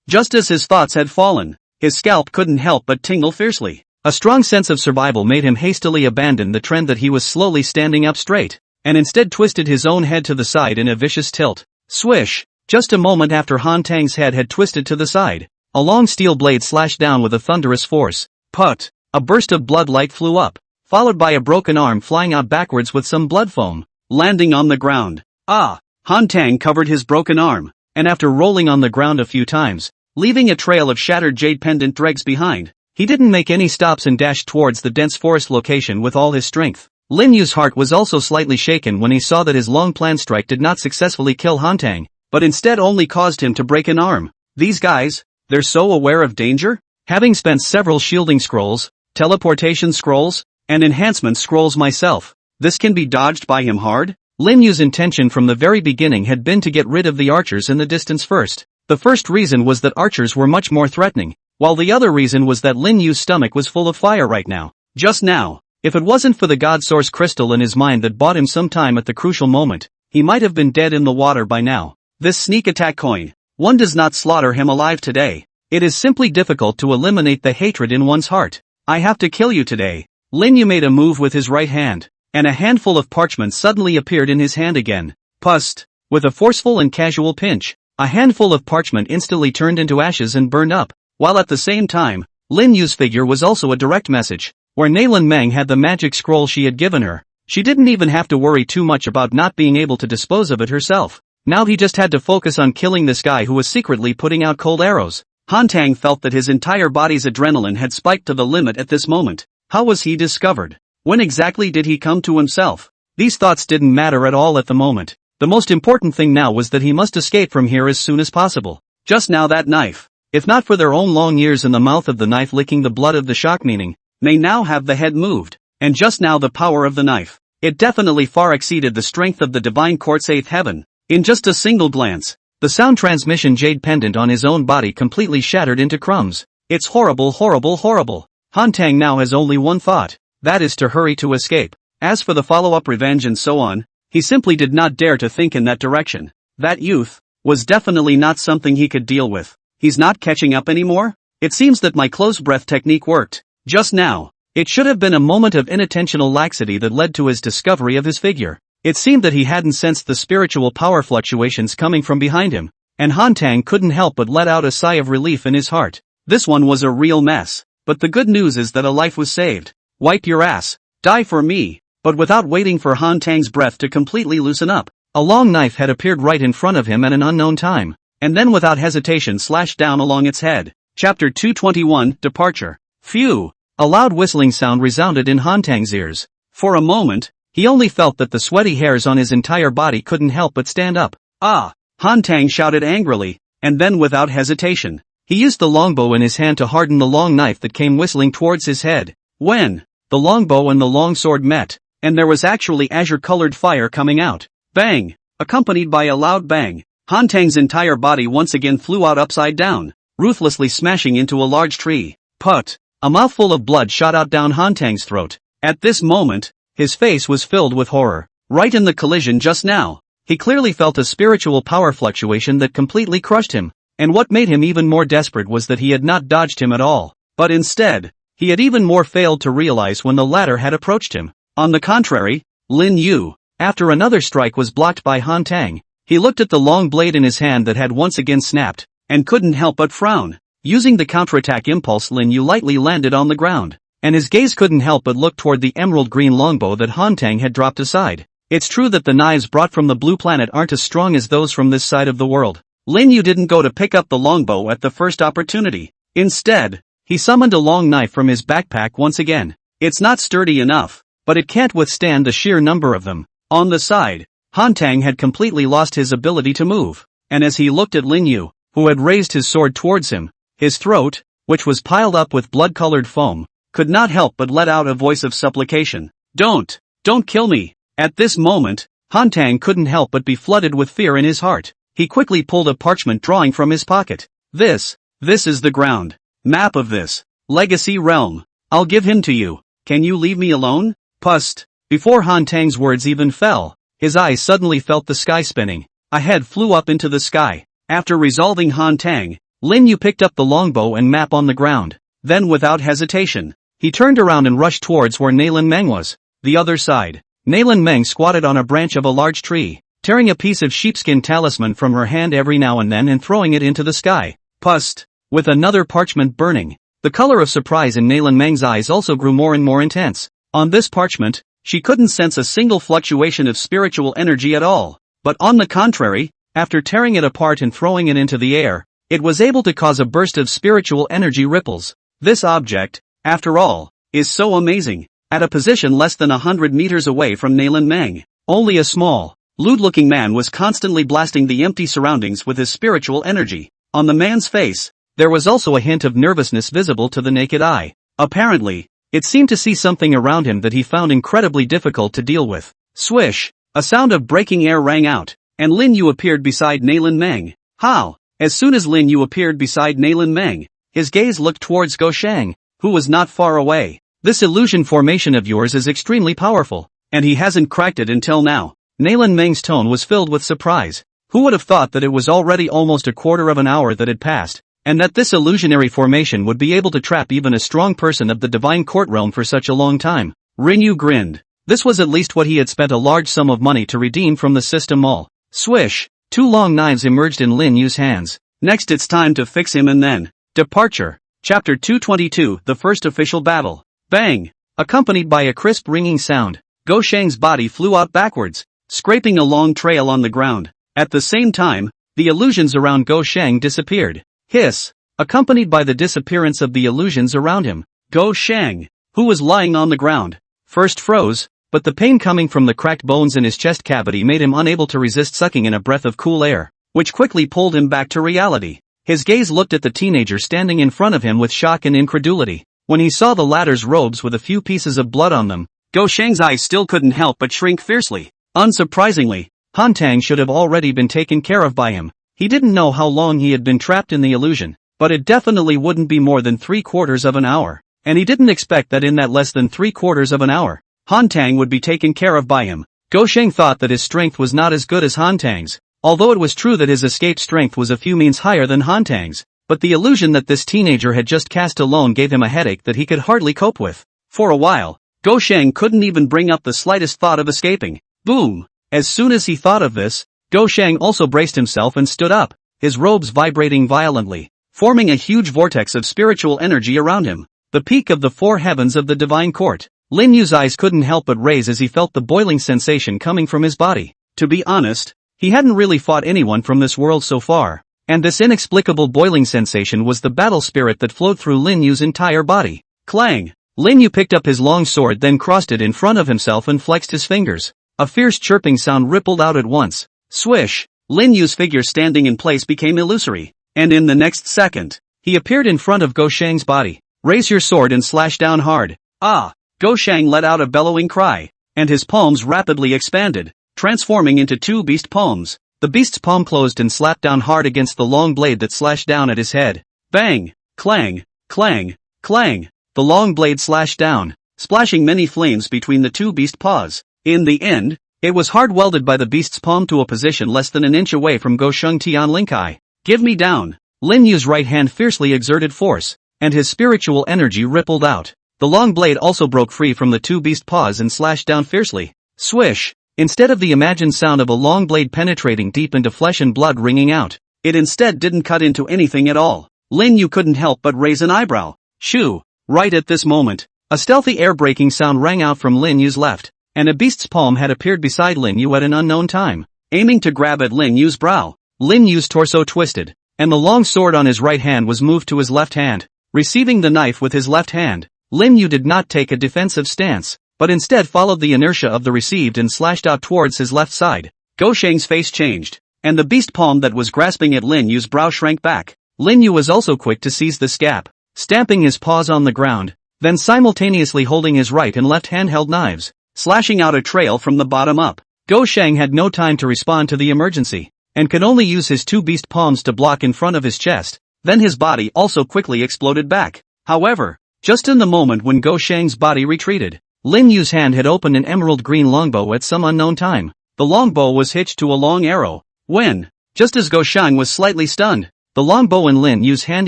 Just as his thoughts had fallen, his scalp couldn't help but tingle fiercely. A strong sense of survival made him hastily abandon the trend that he was slowly standing up straight, and instead twisted his own head to the side in a vicious tilt. Swish! Just a moment after Han Tang's head had twisted to the side, a long steel blade slashed down with a thunderous force. Put! A burst of blood light flew up, followed by a broken arm flying out backwards with some blood foam, landing on the ground. Han Tang covered his broken arm, and after rolling on the ground a few times, leaving a trail of shattered jade pendant dregs behind, he didn't make any stops and dashed towards the dense forest location with all his strength. Lin Yu's heart was also slightly shaken when he saw that his long-planned strike did not successfully kill Han Tang, but instead only caused him to break an arm. These guys, they're so aware of danger? Having spent several shielding scrolls, teleportation scrolls, and enhancement scrolls myself, this can be dodged by him hard? Lin Yu's intention from the very beginning had been to get rid of the archers in the distance first. The first reason was that archers were much more threatening, while the other reason was that Lin Yu's stomach was full of fire right now. Just now, if it wasn't for the God Source crystal in his mind that bought him some time at the crucial moment, he might have been dead in the water by now. This sneak attack coin, one does not slaughter him alive today. It is simply difficult to eliminate the hatred in one's heart. I have to kill you today. Lin Yu made a move with his right hand, and a handful of parchment suddenly appeared in his hand again. Pust! With a forceful and casual pinch, a handful of parchment instantly turned into ashes and burned up, while at the same time, Lin Yu's figure was also a direct message. Where Nailin Meng had the magic scroll she had given her, she didn't even have to worry too much about not being able to dispose of it herself. Now he just had to focus on killing this guy who was secretly putting out cold arrows. Han Tang felt that his entire body's adrenaline had spiked to the limit at this moment. How was he discovered? When exactly did he come to himself? These thoughts didn't matter at all at the moment. The most important thing now was that he must escape from here as soon as possible. Just now that knife, if not for their own long ears in the mouth of the knife licking the blood of the shock meaning, may now have the head moved, and just now the power of the knife. It definitely far exceeded the strength of the divine quartz eighth heaven. In just a single glance, the sound transmission jade pendant on his own body completely shattered into crumbs. It's horrible, horrible, horrible. Han Tang now has only one thought, that is to hurry to escape. As for the follow-up revenge and so on, he simply did not dare to think in that direction. That youth was definitely not something he could deal with. He's not catching up anymore? It seems that my close breath technique worked. Just now, it should have been a moment of inattentional laxity that led to his discovery of his figure. It seemed that he hadn't sensed the spiritual power fluctuations coming from behind him, and Han Tang couldn't help but let out a sigh of relief in his heart. This one was a real mess, but the good news is that a life was saved. Wipe your ass, die for me. But without waiting for Han Tang's breath to completely loosen up, a long knife had appeared right in front of him at an unknown time, and then without hesitation slashed down along its head. Chapter 221, Departure. Phew! A loud whistling sound resounded in Han Tang's ears. For a moment, he only felt that the sweaty hairs on his entire body couldn't help but stand up. Ah! Han Tang shouted angrily, and then without hesitation, he used the longbow in his hand to harden the long knife that came whistling towards his head. When the longbow and the long sword met, and there was actually azure-colored fire coming out. Bang! Accompanied by a loud bang, Han Tang's entire body once again flew out upside down, ruthlessly smashing into a large tree. Put! A mouthful of blood shot out down Han Tang's throat. At this moment, his face was filled with horror. Right in the collision just now, he clearly felt a spiritual power fluctuation that completely crushed him, and what made him even more desperate was that he had not dodged him at all, but instead, he had even more failed to realize when the latter had approached him. On the contrary, Lin Yu, after another strike was blocked by Han Tang, he looked at the long blade in his hand that had once again snapped, and couldn't help but frown. Using the counterattack impulse, Lin Yu lightly landed on the ground, and his gaze couldn't help but look toward the emerald green longbow that Han Tang had dropped aside. It's true that the knives brought from the blue planet aren't as strong as those from this side of the world. Lin Yu didn't go to pick up the longbow at the first opportunity. Instead, he summoned a long knife from his backpack once again. It's not sturdy enough, but it can't withstand the sheer number of them. On the side, Han Tang had completely lost his ability to move, and as he looked at Lin Yu, who had raised his sword towards him, his throat, which was piled up with blood-colored foam, could not help but let out a voice of supplication. Don't kill me. At this moment, Han Tang couldn't help but be flooded with fear in his heart. He quickly pulled a parchment drawing from his pocket. This is the ground map of this legacy realm. I'll give him to you. Can you leave me alone? Pust. Before Han Tang's words even fell, his eyes suddenly felt the sky spinning. A head flew up into the sky. After resolving Han Tang, Lin Yu picked up the longbow and map on the ground. Then without hesitation, he turned around and rushed towards where Naylan Meng was. The other side. Naylan Meng squatted on a branch of a large tree, tearing a piece of sheepskin talisman from her hand every now and then and throwing it into the sky. Pust. With another parchment burning. The color of surprise in Naylan Meng's eyes also grew more and more intense. On this parchment, she couldn't sense a single fluctuation of spiritual energy at all. But on the contrary, after tearing it apart and throwing it into the air, it was able to cause a burst of spiritual energy ripples. This object, after all, is so amazing. At a position less than 100 meters away from Naylan Meng, only a small, lewd-looking man was constantly blasting the empty surroundings with his spiritual energy. On the man's face, there was also a hint of nervousness visible to the naked eye. Apparently, it seemed to see something around him that he found incredibly difficult to deal with. Swish! A sound of breaking air rang out, and Lin Yu appeared beside Naylan Meng. How? As soon as Lin Yu appeared beside Naylan Meng, his gaze looked towards Go Shang, who was not far away. This illusion formation of yours is extremely powerful, and he hasn't cracked it until now. Naylan Meng's tone was filled with surprise. Who would have thought that it was already almost a quarter of an hour that had passed, and that this illusionary formation would be able to trap even a strong person of the divine court realm for such a long time? Rinyu grinned. This was at least what he had spent a large sum of money to redeem from the system mall. Swish! Two long knives emerged in Lin Yu's hands. Next it's time to fix him and then. Departure. Chapter 222, The First Official Battle. Bang! Accompanied by a crisp ringing sound, Go Shang's body flew out backwards, scraping a long trail on the ground. At the same time, the illusions around Go Shang disappeared. Hiss! Accompanied by the disappearance of the illusions around him, Go Shang, who was lying on the ground, first froze, but the pain coming from the cracked bones in his chest cavity made him unable to resist sucking in a breath of cool air, which quickly pulled him back to reality. His gaze looked at the teenager standing in front of him with shock and incredulity. When he saw the latter's robes with a few pieces of blood on them, Go Shang's eyes still couldn't help but shrink fiercely. Unsurprisingly, Han Tang should have already been taken care of by him. He didn't know how long he had been trapped in the illusion, but it definitely wouldn't be more than 3/4 of an hour, and he didn't expect that in that less than 3/4 of an hour, Han Tang would be taken care of by him. Go Shang thought that his strength was not as good as Han Tang's, although it was true that his escape strength was a few means higher than Han Tang's. But the illusion that this teenager had just cast alone gave him a headache that he could hardly cope with. For a while, Go Shang couldn't even bring up the slightest thought of escaping. Boom! As soon as he thought of this, Go Shang also braced himself and stood up, his robes vibrating violently, forming a huge vortex of spiritual energy around him, the peak of the four heavens of the divine court. Lin Yu's eyes couldn't help but raise as he felt the boiling sensation coming from his body. To be honest, he hadn't really fought anyone from this world so far, and this inexplicable boiling sensation was the battle spirit that flowed through Lin Yu's entire body. Clang! Lin Yu picked up his long sword, then crossed it in front of himself and flexed his fingers. A fierce chirping sound rippled out at once. Swish! Lin Yu's figure standing in place became illusory, and in the next second, he appeared in front of Go Shang's body. Raise your sword and slash down hard. Ah! Go Shang let out a bellowing cry, and his palms rapidly expanded, transforming into two beast palms. The beast's palm closed and slapped down hard against the long blade that slashed down at his head. Bang! Clang! Clang! Clang! The long blade slashed down, splashing many flames between the two beast paws. In the end, it was hard welded by the beast's palm to a position less than an inch away from Go Shang Tian Linkai. Give me down! Lin Yu's right hand fiercely exerted force, and his spiritual energy rippled out. The long blade also broke free from the two beast paws and slashed down fiercely. Swish! Instead of the imagined sound of a long blade penetrating deep into flesh and blood ringing out, it instead didn't cut into anything at all. Lin Yu couldn't help but raise an eyebrow. Shoo! Right at this moment, a stealthy air-breaking sound rang out from Lin Yu's left, and a beast's palm had appeared beside Lin Yu at an unknown time, aiming to grab at Lin Yu's brow. Lin Yu's torso twisted, and the long sword on his right hand was moved to his left hand. Receiving the knife with his left hand, Lin Yu did not take a defensive stance, but instead followed the inertia of the received and slashed out towards his left side. Go Shang's face changed, and the beast palm that was grasping at Lin Yu's brow shrank back. Lin Yu was also quick to seize the scab, stamping his paws on the ground, then simultaneously holding his right and left handheld knives, slashing out a trail from the bottom up. Go Shang had no time to respond to the emergency, and could only use his two beast palms to block in front of his chest, then his body also quickly exploded back. However, just in the moment when Go Shang's body retreated, Lin Yu's hand had opened an emerald green longbow at some unknown time. The longbow was hitched to a long arrow. When, just as Go Shang was slightly stunned, the longbow in Lin Yu's hand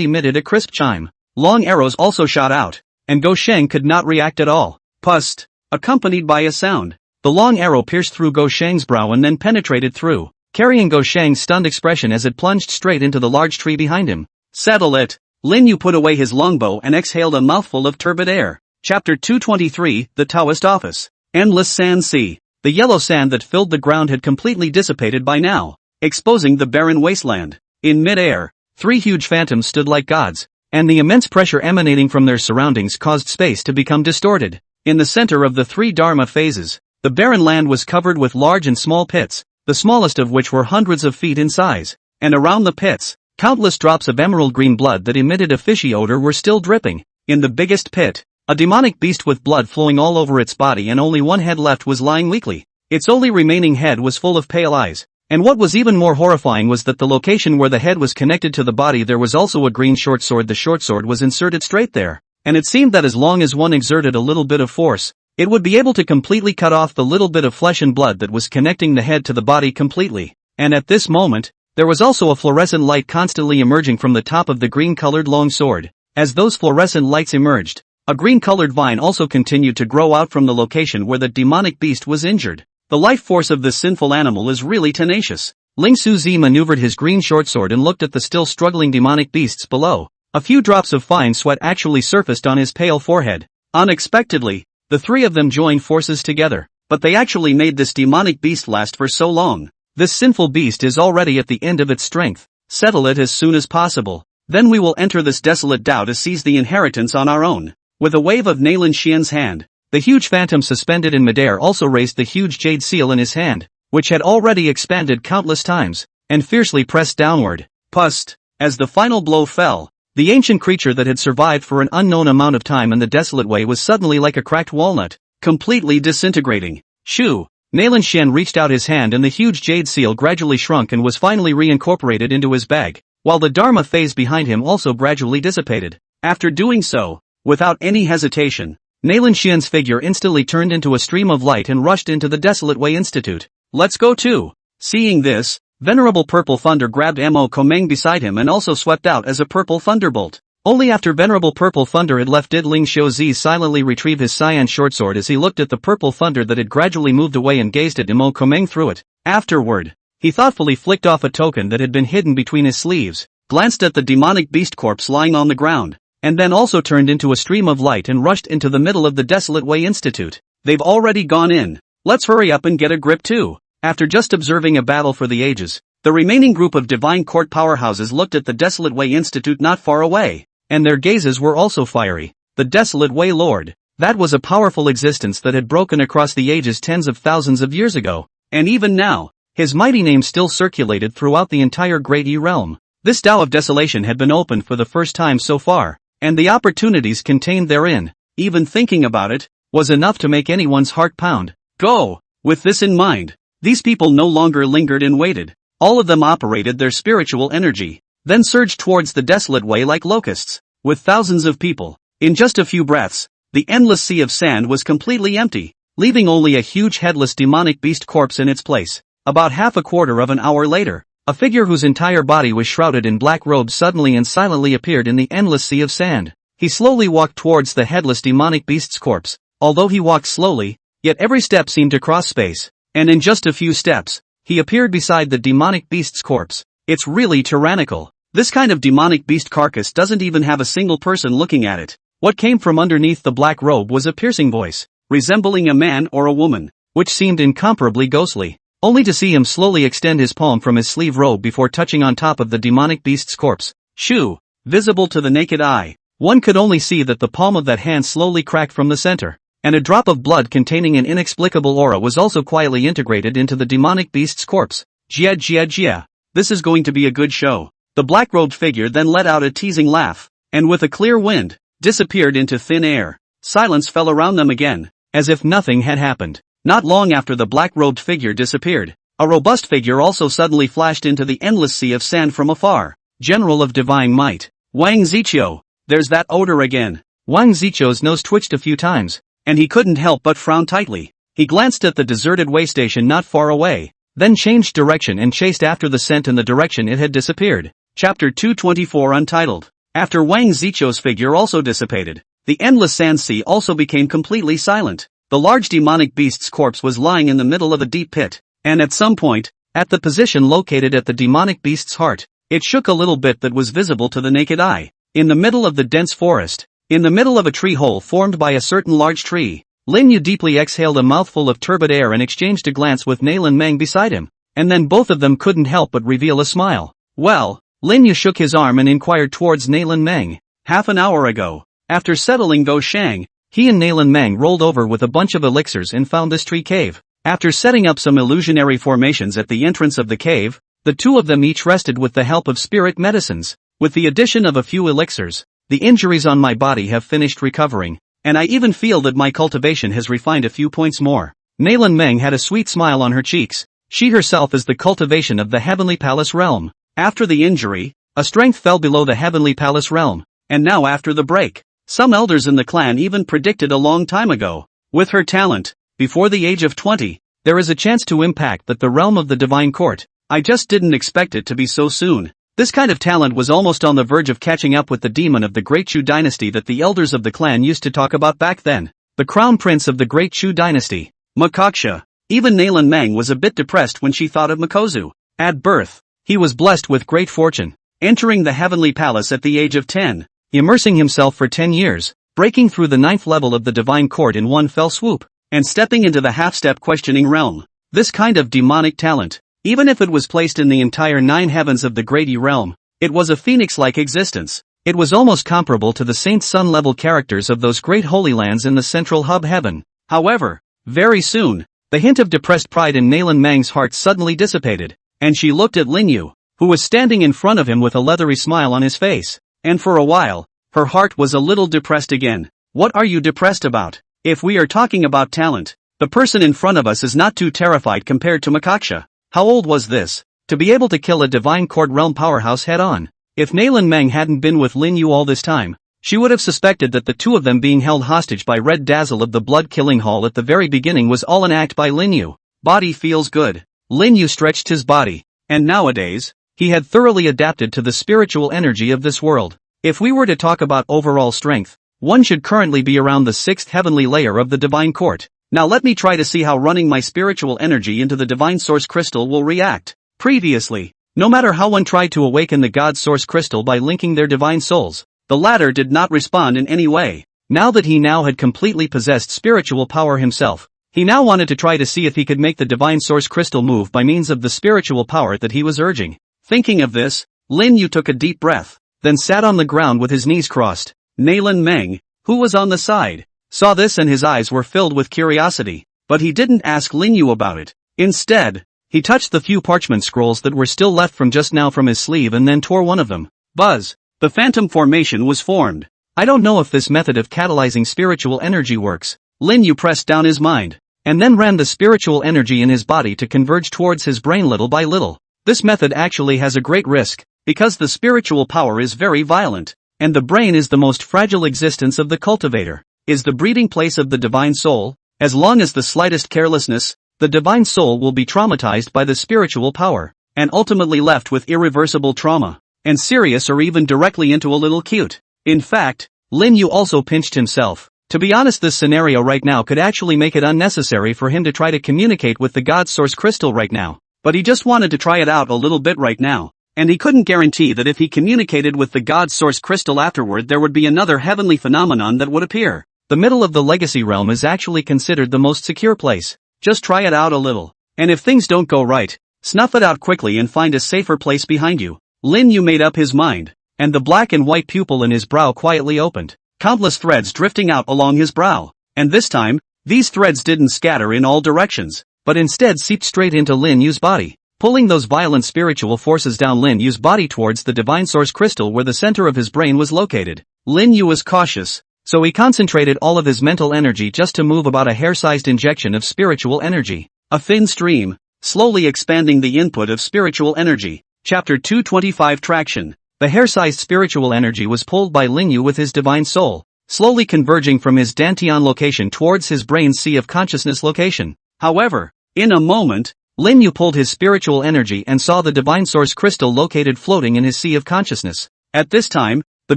emitted a crisp chime. Long arrows also shot out, and Go Shang could not react at all. Pust, accompanied by a sound. The long arrow pierced through Go Shang's brow and then penetrated through, carrying Go Shang's stunned expression as it plunged straight into the large tree behind him. Settle it. Lin Yu put away his longbow and exhaled a mouthful of turbid air. Chapter 223, The Taoist Office. Endless sand sea. The yellow sand that filled the ground had completely dissipated by now, exposing the barren wasteland. In mid-air, three huge phantoms stood like gods, and the immense pressure emanating from their surroundings caused space to become distorted. In the center of the three Dharma phases, the barren land was covered with large and small pits, the smallest of which were hundreds of feet in size, and around the pits, countless drops of emerald green blood that emitted a fishy odor were still dripping. In the biggest pit, a demonic beast with blood flowing all over its body and only one head left was lying weakly. Its only remaining head was full of pale eyes, and what was even more horrifying was that the location where the head was connected to the body there was also a green short sword. The short sword was inserted straight there, and it seemed that as long as one exerted a little bit of force, it would be able to completely cut off the little bit of flesh and blood that was connecting the head to the body completely. And at this moment, there was also a fluorescent light constantly emerging from the top of the green-colored long sword. As those fluorescent lights emerged, a green-colored vine also continued to grow out from the location where the demonic beast was injured. The life force of this sinful animal is really tenacious. Ling Suzi maneuvered his green short sword and looked at the still struggling demonic beasts below. A few drops of fine sweat actually surfaced on his pale forehead. Unexpectedly, the three of them joined forces together, but they actually made this demonic beast last for so long. This sinful beast is already at the end of its strength. Settle it as soon as possible. Then we will enter this desolate Dao to seize the inheritance on our own. With a wave of Nalin Xian's hand, the huge phantom suspended in midair also raised the huge jade seal in his hand, which had already expanded countless times, and fiercely pressed downward. Pust! As the final blow fell, the ancient creature that had survived for an unknown amount of time in the desolate way was suddenly like a cracked walnut, completely disintegrating. Shoo! Nalin Xian reached out his hand and the huge jade seal gradually shrunk and was finally reincorporated into his bag, while the Dharma phase behind him also gradually dissipated. After doing so, without any hesitation, Nalin Xian's figure instantly turned into a stream of light and rushed into the Desolate Way Institute. Let's go too! Seeing this, Venerable Purple Thunder grabbed Mo Komeng beside him and also swept out as a purple thunderbolt. Only after Venerable Purple Thunder had left did Ling Xiuzi silently retrieve his cyan shortsword as he looked at the purple thunder that had gradually moved away and gazed at Imo Komeng through it. Afterward, he thoughtfully flicked off a token that had been hidden between his sleeves, glanced at the demonic beast corpse lying on the ground, and then also turned into a stream of light and rushed into the middle of the Desolate Way Institute. They've already gone in. Let's hurry up and get a grip too. After just observing a battle for the ages, the remaining group of divine court powerhouses looked at the Desolate Way Institute not far away, and their gazes were also fiery. The Desolate Way Lord. That was a powerful existence that had broken across the ages tens of thousands of years ago, and even now, his mighty name still circulated throughout the entire Great E realm. This Tao of Desolation had been opened for the first time so far, and the opportunities contained therein, even thinking about it, was enough to make anyone's heart pound. Go! With this in mind, these people no longer lingered and waited. All of them operated their spiritual energy, then surged towards the Desolate Way like locusts. With thousands of people, in just a few breaths, the endless sea of sand was completely empty, leaving only a huge headless demonic beast corpse in its place. About half a quarter of an hour later, a figure whose entire body was shrouded in black robes suddenly and silently appeared in the endless sea of sand. He slowly walked towards the headless demonic beast's corpse. Although he walked slowly, yet every step seemed to cross space, and in just a few steps, he appeared beside the demonic beast's corpse. It's really tyrannical. This kind of demonic beast carcass doesn't even have a single person looking at it. What came from underneath the black robe was a piercing voice, resembling a man or a woman, which seemed incomparably ghostly, only to see him slowly extend his palm from his sleeve robe before touching on top of the demonic beast's corpse. Shoo! Visible to the naked eye, one could only see that the palm of that hand slowly cracked from the center, and a drop of blood containing an inexplicable aura was also quietly integrated into the demonic beast's corpse. Jia jia jia. This is going to be a good show. The black-robed figure then let out a teasing laugh, and with a clear wind, disappeared into thin air. Silence fell around them again, as if nothing had happened. Not long after the black-robed figure disappeared, a robust figure also suddenly flashed into the endless sea of sand from afar. General of Divine Might, Wang Ziqiu. There's that odor again. Wang Ziqiu's nose twitched a few times, and he couldn't help but frown tightly. He glanced at the deserted way station not far away, then changed direction and chased after the scent in the direction it had disappeared. Chapter 224 Untitled. After Wang Ziqiu's figure also dissipated, the endless sand sea also became completely silent. The large demonic beast's corpse was lying in the middle of a deep pit, and at some point, at the position located at the demonic beast's heart, it shook a little bit that was visible to the naked eye. In the middle of the dense forest, in the middle of a tree hole formed by a certain large tree, Lin Yu deeply exhaled a mouthful of turbid air and exchanged a glance with Nailin Meng beside him, and then both of them couldn't help but reveal a smile. Well, Lin Yu shook his arm and inquired towards Nailin Meng. Half an hour ago, after settling Go Shang, he and Nailin Meng rolled over with a bunch of elixirs and found this tree cave. After setting up some illusionary formations at the entrance of the cave, the two of them each rested with the help of spirit medicines. With the addition of a few elixirs, the injuries on my body have finished recovering, and I even feel that my cultivation has refined a few points more. Nailin Meng had a sweet smile on her cheeks. She herself is the cultivation of the Heavenly Palace realm. After the injury, a strength fell below the Heavenly Palace realm, and now after the break, some elders in the clan even predicted a long time ago. With her talent, before the age of 20, there is a chance to impact that the realm of the Divine Court. I just didn't expect it to be so soon. This kind of talent was almost on the verge of catching up with the demon of the Great Chu dynasty that the elders of the clan used to talk about back then. The crown prince of the Great Chu dynasty, Makoksha. Even Nailin Meng was a bit depressed when she thought of Makozu. At birth, he was blessed with great fortune, entering the Heavenly Palace at the age of 10, immersing himself for 10 years, breaking through the 9th level of the Divine Court in one fell swoop, and stepping into the half-step questioning realm. This kind of demonic talent, even if it was placed in the entire 9 heavens of the Great E realm, it was a phoenix-like existence. It was almost comparable to the Saint Sun-level characters of those great holy lands in the central hub heaven. However, very soon, the hint of depressed pride in Nailin Meng's heart suddenly dissipated, and she looked at Lin Yu, who was standing in front of him with a leathery smile on his face, and for a while, her heart was a little depressed again. What are you depressed about? If we are talking about talent, the person in front of us is not too terrified compared to Makoksha. How old was this? To be able to kill a Divine Court realm powerhouse head-on. If Nailin Meng hadn't been with Lin Yu all this time, she would have suspected that the two of them being held hostage by Red Dazzle of the Blood Killing Hall at the very beginning was all an act by Lin Yu. Body feels good. Lin Yu stretched his body, and nowadays, he had thoroughly adapted to the spiritual energy of this world. If we were to talk about overall strength, one should currently be around the 6th heavenly layer of the divine court. Now let me try to see how running my spiritual energy into the divine source crystal will react. Previously, no matter how one tried to awaken the God source crystal by linking their divine souls, the latter did not respond in any way. Now that he now had completely possessed spiritual power himself, he now wanted to try to see if he could make the divine source crystal move by means of the spiritual power that he was urging. Thinking of this, Lin Yu took a deep breath, then sat on the ground with his knees crossed. Naylan Meng, who was on the side, saw this and his eyes were filled with curiosity, but he didn't ask Lin Yu about it. Instead, he touched the few parchment scrolls that were still left from just now from his sleeve and then tore one of them. Buzz! The phantom formation was formed. I don't know if this method of catalyzing spiritual energy works. Lin Yu pressed down his mind, and then ran the spiritual energy in his body to converge towards his brain little by little. This method actually has a great risk, because the spiritual power is very violent, and the brain is the most fragile existence of the cultivator, is the breeding place of the divine soul. As long as the slightest carelessness, the divine soul will be traumatized by the spiritual power, and ultimately left with irreversible trauma, and serious or even directly into a little cute. In fact, Lin Yu also pinched himself. To be honest, this scenario right now could actually make it unnecessary for him to try to communicate with the God Source Crystal right now, but he just wanted to try it out a little bit right now, and he couldn't guarantee that if he communicated with the God Source Crystal afterward there would be another heavenly phenomenon that would appear. The middle of the legacy realm is actually considered the most secure place. Just try it out a little, and if things don't go right, snuff it out quickly and find a safer place behind you. Lin Yu made up his mind, and the black and white pupil in his brow quietly opened, countless threads drifting out along his brow, and this time, these threads didn't scatter in all directions, but instead seeped straight into Lin Yu's body, pulling those violent spiritual forces down Lin Yu's body towards the divine source crystal where the center of his brain was located. Lin Yu was cautious, so he concentrated all of his mental energy just to move about a hair-sized injection of spiritual energy, a thin stream, slowly expanding the input of spiritual energy. Chapter 225 Traction. The hair-sized spiritual energy was pulled by Lin Yu with his divine soul, slowly converging from his Dantian location towards his brain's sea of consciousness location. However, in a moment, Lin Yu pulled his spiritual energy and saw the divine source crystal located floating in his sea of consciousness. At this time, the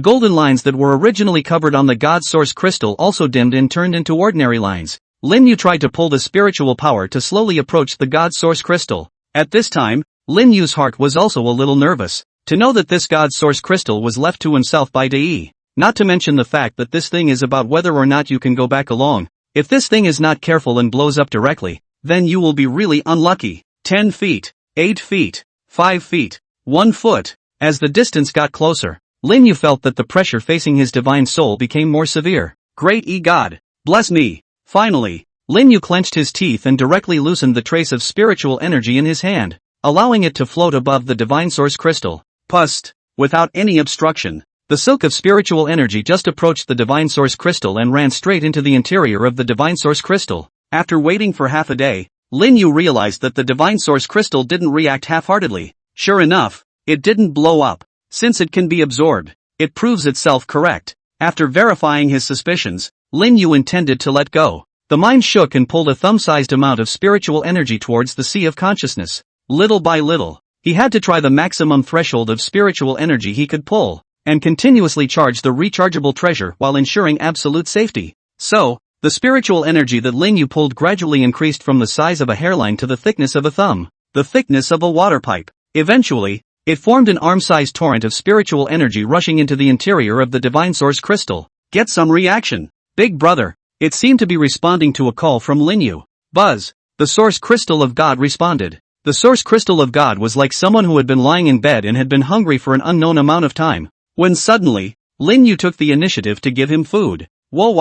golden lines that were originally covered on the God source crystal also dimmed and turned into ordinary lines. Lin Yu tried to pull the spiritual power to slowly approach the God source crystal. At this time, Lin Yu's heart was also a little nervous, to know that this God source crystal was left to himself by Dai. Not to mention the fact that this thing is about whether or not you can go back along. If this thing is not careful and blows up directly, then you will be really unlucky. 10 feet, 8 feet, 5 feet, 1 foot. As the distance got closer, Lin Yu felt that the pressure facing his divine soul became more severe. Great God, bless me. Finally, Lin Yu clenched his teeth and directly loosened the trace of spiritual energy in his hand, allowing it to float above the divine source crystal. Pust! Without any obstruction, the silk of spiritual energy just approached the divine source crystal and ran straight into the interior of the divine source crystal. After waiting for half a day, Lin Yu realized that the divine source crystal didn't react half-heartedly. Sure enough, it didn't blow up. Since it can be absorbed, it proves itself correct. After verifying his suspicions, Lin Yu intended to let go. The mind shook and pulled a thumb-sized amount of spiritual energy towards the sea of consciousness. Little by little, he had to try the maximum threshold of spiritual energy he could pull, and continuously charge the rechargeable treasure while ensuring absolute safety. So, the spiritual energy that Lin Yu pulled gradually increased from the size of a hairline to the thickness of a thumb, the thickness of a water pipe. Eventually, it formed an arm-sized torrent of spiritual energy rushing into the interior of the divine source crystal. Get some reaction, big brother. It seemed to be responding to a call from Lin Yu. Buzz! The source crystal of God responded. The source crystal of God was like someone who had been lying in bed and had been hungry for an unknown amount of time, when suddenly, Lin Yu took the initiative to give him food. Whoa.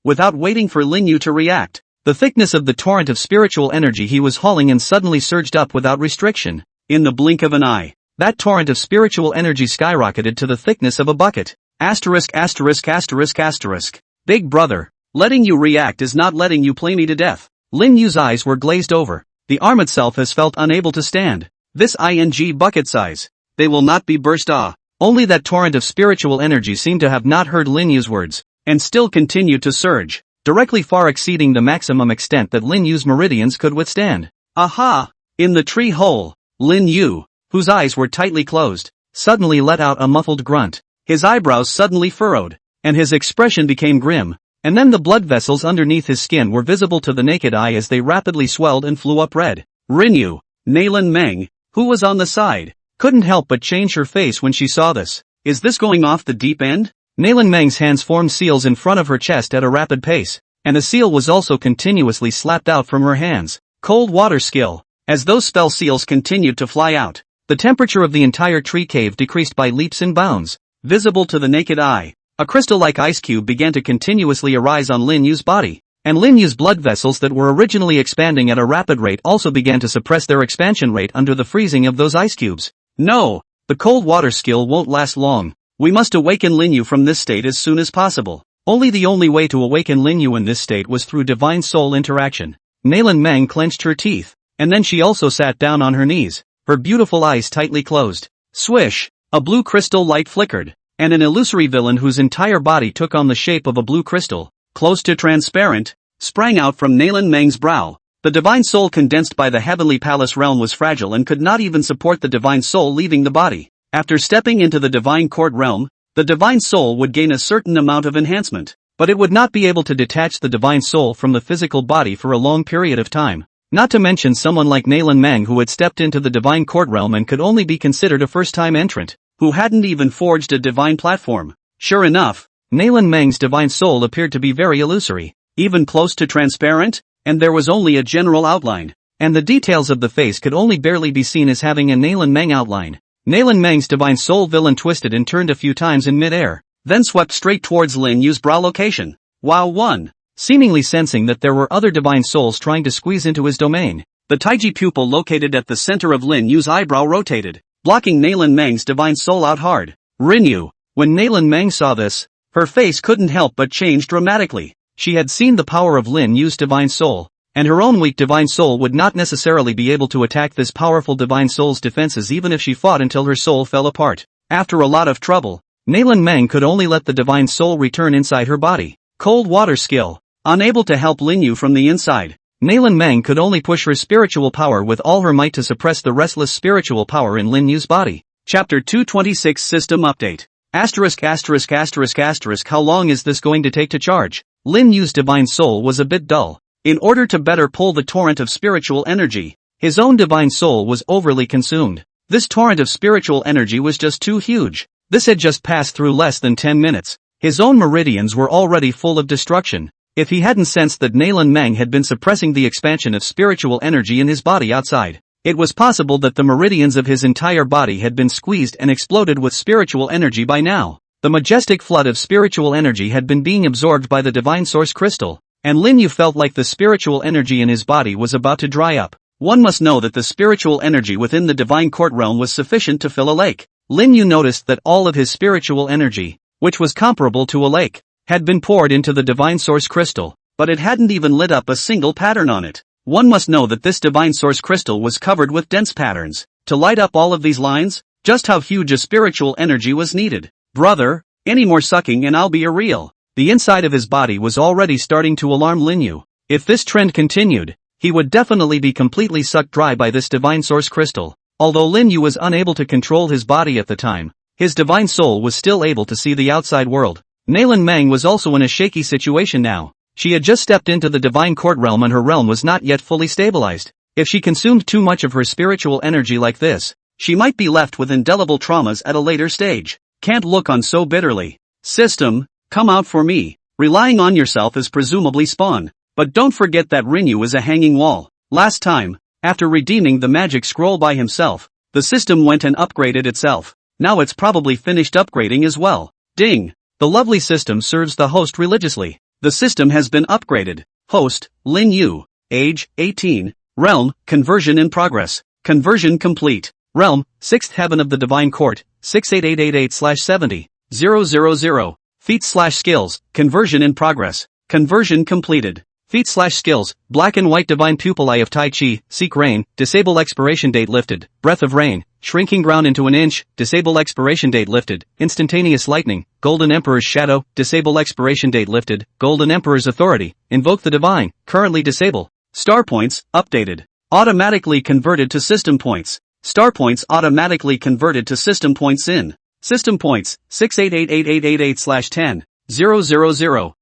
Without waiting for Lin Yu to react, the thickness of the torrent of spiritual energy he was hauling in suddenly surged up without restriction. In the blink of an eye, that torrent of spiritual energy skyrocketed to the thickness of a bucket. Asterisk. Big brother, letting you react is not letting you play me to death. Lin Yu's eyes were glazed over. The arm itself has felt unable to stand. This bucket size. They will not be burst. Only that torrent of spiritual energy seemed to have not heard Lin Yu's words, and still continued to surge, directly far exceeding the maximum extent that Lin Yu's meridians could withstand. Aha! In the tree hole, Lin Yu, whose eyes were tightly closed, suddenly let out a muffled grunt. His eyebrows suddenly furrowed, and his expression became grim, and then the blood vessels underneath his skin were visible to the naked eye as they rapidly swelled and flew up red. Rinyu, Nalan Meng, who was on the side, couldn't help but change her face when she saw this. Is this going off the deep end? Nalan Meng's hands formed seals in front of her chest at a rapid pace, and a seal was also continuously slapped out from her hands. Cold water skill. As those spell seals continued to fly out, the temperature of the entire tree cave decreased by leaps and bounds. Visible to the naked eye, a crystal-like ice cube began to continuously arise on Lin Yu's body, and Lin Yu's blood vessels that were originally expanding at a rapid rate also began to suppress their expansion rate under the freezing of those ice cubes. No, the cold water skill won't last long. We must awaken Lin Yu from this state as soon as possible. The only way to awaken Lin Yu in this state was through divine soul interaction. Nalan Meng clenched her teeth, and then she also sat down on her knees, her beautiful eyes tightly closed. Swish! A blue crystal light flickered, and an illusory villain whose entire body took on the shape of a blue crystal, close to transparent, sprang out from Nalan Meng's brow. The divine soul condensed by the heavenly palace realm was fragile and could not even support the divine soul leaving the body. After stepping into the divine court realm, the divine soul would gain a certain amount of enhancement, but it would not be able to detach the divine soul from the physical body for a long period of time. Not to mention someone like Nalan Meng who had stepped into the divine court realm and could only be considered a first-time entrant, who hadn't even forged a divine platform. Sure enough, Nalan Meng's divine soul appeared to be very illusory, even close to transparent, and there was only a general outline, and the details of the face could only barely be seen as having a Nalan Meng outline. Nalan Meng's divine soul villain twisted and turned a few times in mid-air, then swept straight towards Lin Yu's brow location. While one, seemingly sensing that there were other divine souls trying to squeeze into his domain, the Taiji pupil located at the center of Lin Yu's eyebrow rotated, blocking Nalan Meng's divine soul out hard. Rinyu. When Nalan Meng saw this, her face couldn't help but change dramatically. She had seen the power of Lin Yu's divine soul, and her own weak divine soul would not necessarily be able to attack this powerful divine soul's defenses even if she fought until her soul fell apart. After a lot of trouble, Nalan Meng could only let the divine soul return inside her body. Cold water skill. Unable to help Lin Yu from the inside, Nalan Meng could only push her spiritual power with all her might to suppress the restless spiritual power in Lin Yu's body. Chapter 226 System Update. ********. How long is this going to take to charge? Lin Yu's divine soul was a bit dull. In order to better pull the torrent of spiritual energy, his own divine soul was overly consumed. This torrent of spiritual energy was just too huge. This had just passed through less than 10 minutes. His own meridians were already full of destruction. If he hadn't sensed that Nalan Meng had been suppressing the expansion of spiritual energy in his body outside, it was possible that the meridians of his entire body had been squeezed and exploded with spiritual energy by now. The majestic flood of spiritual energy had been being absorbed by the divine source crystal, and Lin Yu felt like the spiritual energy in his body was about to dry up. One must know that the spiritual energy within the divine court realm was sufficient to fill a lake. Lin Yu noticed that all of his spiritual energy, which was comparable to a lake, had been poured into the divine source crystal, but it hadn't even lit up a single pattern on it. One must know that this divine source crystal was covered with dense patterns. To light up all of these lines, just how huge a spiritual energy was needed. Brother, any more sucking and I'll be a real. The inside of his body was already starting to alarm Lin Yu. If this trend continued, he would definitely be completely sucked dry by this divine source crystal. Although Lin Yu was unable to control his body at the time, his divine soul was still able to see the outside world. Nalan Meng was also in a shaky situation now. She had just stepped into the divine court realm and her realm was not yet fully stabilized. If she consumed too much of her spiritual energy like this, she might be left with indelible traumas at a later stage. Can't look on so bitterly. System, come out for me. Relying on yourself is presumably spawn. But don't forget that Rinyu is a hanging wall. Last time, after redeeming the magic scroll by himself, the system went and upgraded itself. Now it's probably finished upgrading as well. Ding! The lovely system serves the host religiously. The system has been upgraded. Host, Lin Yu. Age, 18. Realm, conversion in progress. Conversion complete. Realm, 6th heaven of the divine court, 68888/70. 000. Feats/skills, conversion in progress. Conversion completed. Feats/skills, black and white divine pupil eye of Tai Chi, seek rain, disable expiration date lifted, breath of rain, shrinking ground into an inch, disable expiration date lifted, instantaneous lightning, golden emperor's shadow, disable expiration date lifted, golden emperor's authority, invoke the divine, currently disable. Star points, updated. Automatically converted to system points. Star points automatically converted to system points in System points, 6888888/10, 000.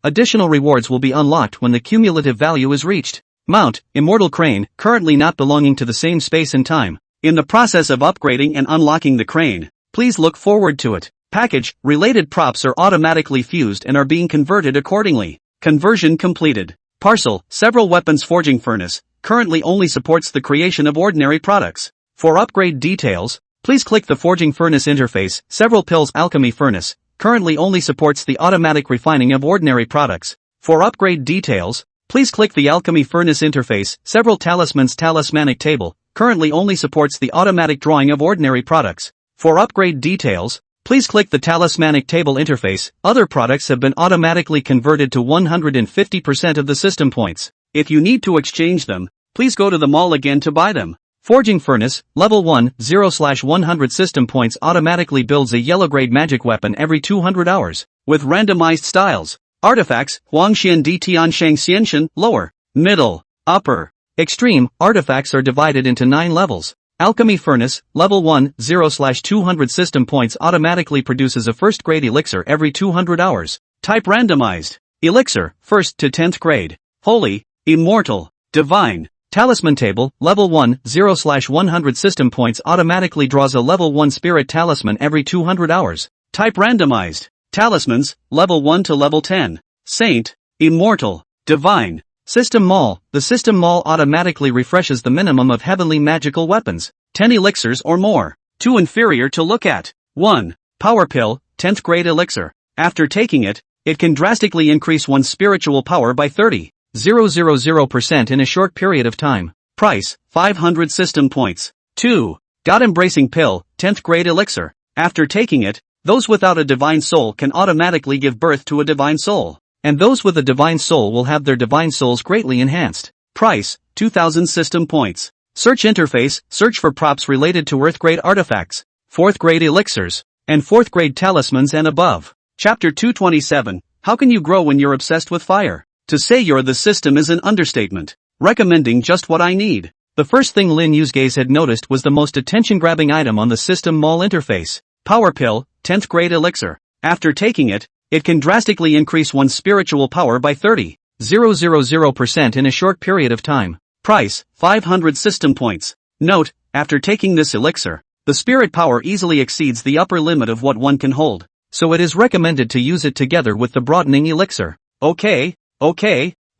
Additional rewards will be unlocked when the cumulative value is reached. Mount, Immortal crane, currently not belonging to the same space and time. In the process of upgrading and unlocking the crane, please look forward to it. Package, related props are automatically fused and are being converted accordingly. Conversion completed. Parcel, several weapons forging furnace, currently only supports the creation of ordinary products. For upgrade details, please click the forging furnace interface. Several pills alchemy furnace, currently only supports the automatic refining of ordinary products. For upgrade details, please click the alchemy furnace interface. Several talismans talismanic table, currently only supports the automatic drawing of ordinary products. For upgrade details, please click the talismanic table interface. Other products have been automatically converted to 150% of the system points. If you need to exchange them, please go to the mall again to buy them. Forging furnace, level 1, 0/100 system points automatically builds a yellow grade magic weapon every 200 hours, with randomized styles. Artifacts, Huangxian Di Tianshang Xianshan, lower, middle, upper, extreme. Artifacts are divided into 9 levels. Alchemy furnace, level 1, 0/200 system points automatically produces a first grade elixir every 200 hours. Type randomized. Elixir, 1st to 10th grade. Holy, Immortal, Divine. Talisman table, level 1, 0/100 system points automatically draws a level 1 spirit talisman every 200 hours. Type randomized. Talismans, level 1 to level 10. Saint, Immortal, Divine. System Mall, the System Mall automatically refreshes the minimum of heavenly magical weapons, 10 elixirs or more. 2 inferior to look at. 1. Power Pill, 10th grade elixir. After taking it, it can drastically increase one's spiritual power by 30,000% in a short period of time. Price, 500 system points. 2. God Embracing Pill, 10th grade elixir. After taking it, those without a divine soul can automatically give birth to a divine soul, and those with a divine soul will have their divine souls greatly enhanced. Price, 2000 system points. Search interface, search for props related to Earth grade artifacts, 4th grade elixirs, and 4th grade talismans and above. Chapter 227, How can you grow when you're obsessed with fire? To say you're the system is an understatement. Recommending just what I need. The first thing Lin Yuzgaze had noticed was the most attention-grabbing item on the System Mall interface. Power Pill, 10th grade elixir. After taking it, it can drastically increase one's spiritual power by 30,000% in a short period of time. Price, 500 system points. Note, after taking this elixir, the spirit power easily exceeds the upper limit of what one can hold, so it is recommended to use it together with the broadening elixir. Okay,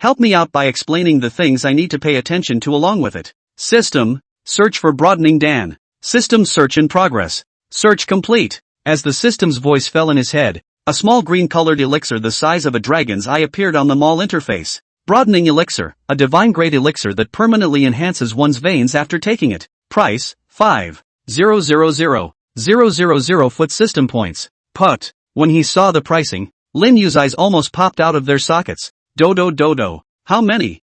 help me out by explaining the things I need to pay attention to along with it. System, search for broadening Dan. System search in progress. Search complete. As the system's voice fell in his head, a small green-colored elixir the size of a dragon's eye appeared on the mall interface. Broadening elixir, a divine grade elixir that permanently enhances one's veins after taking it. Price, 5,000,000 foot system points. Put. When he saw the pricing, Lin Yu's eyes almost popped out of their sockets. Dodo. How many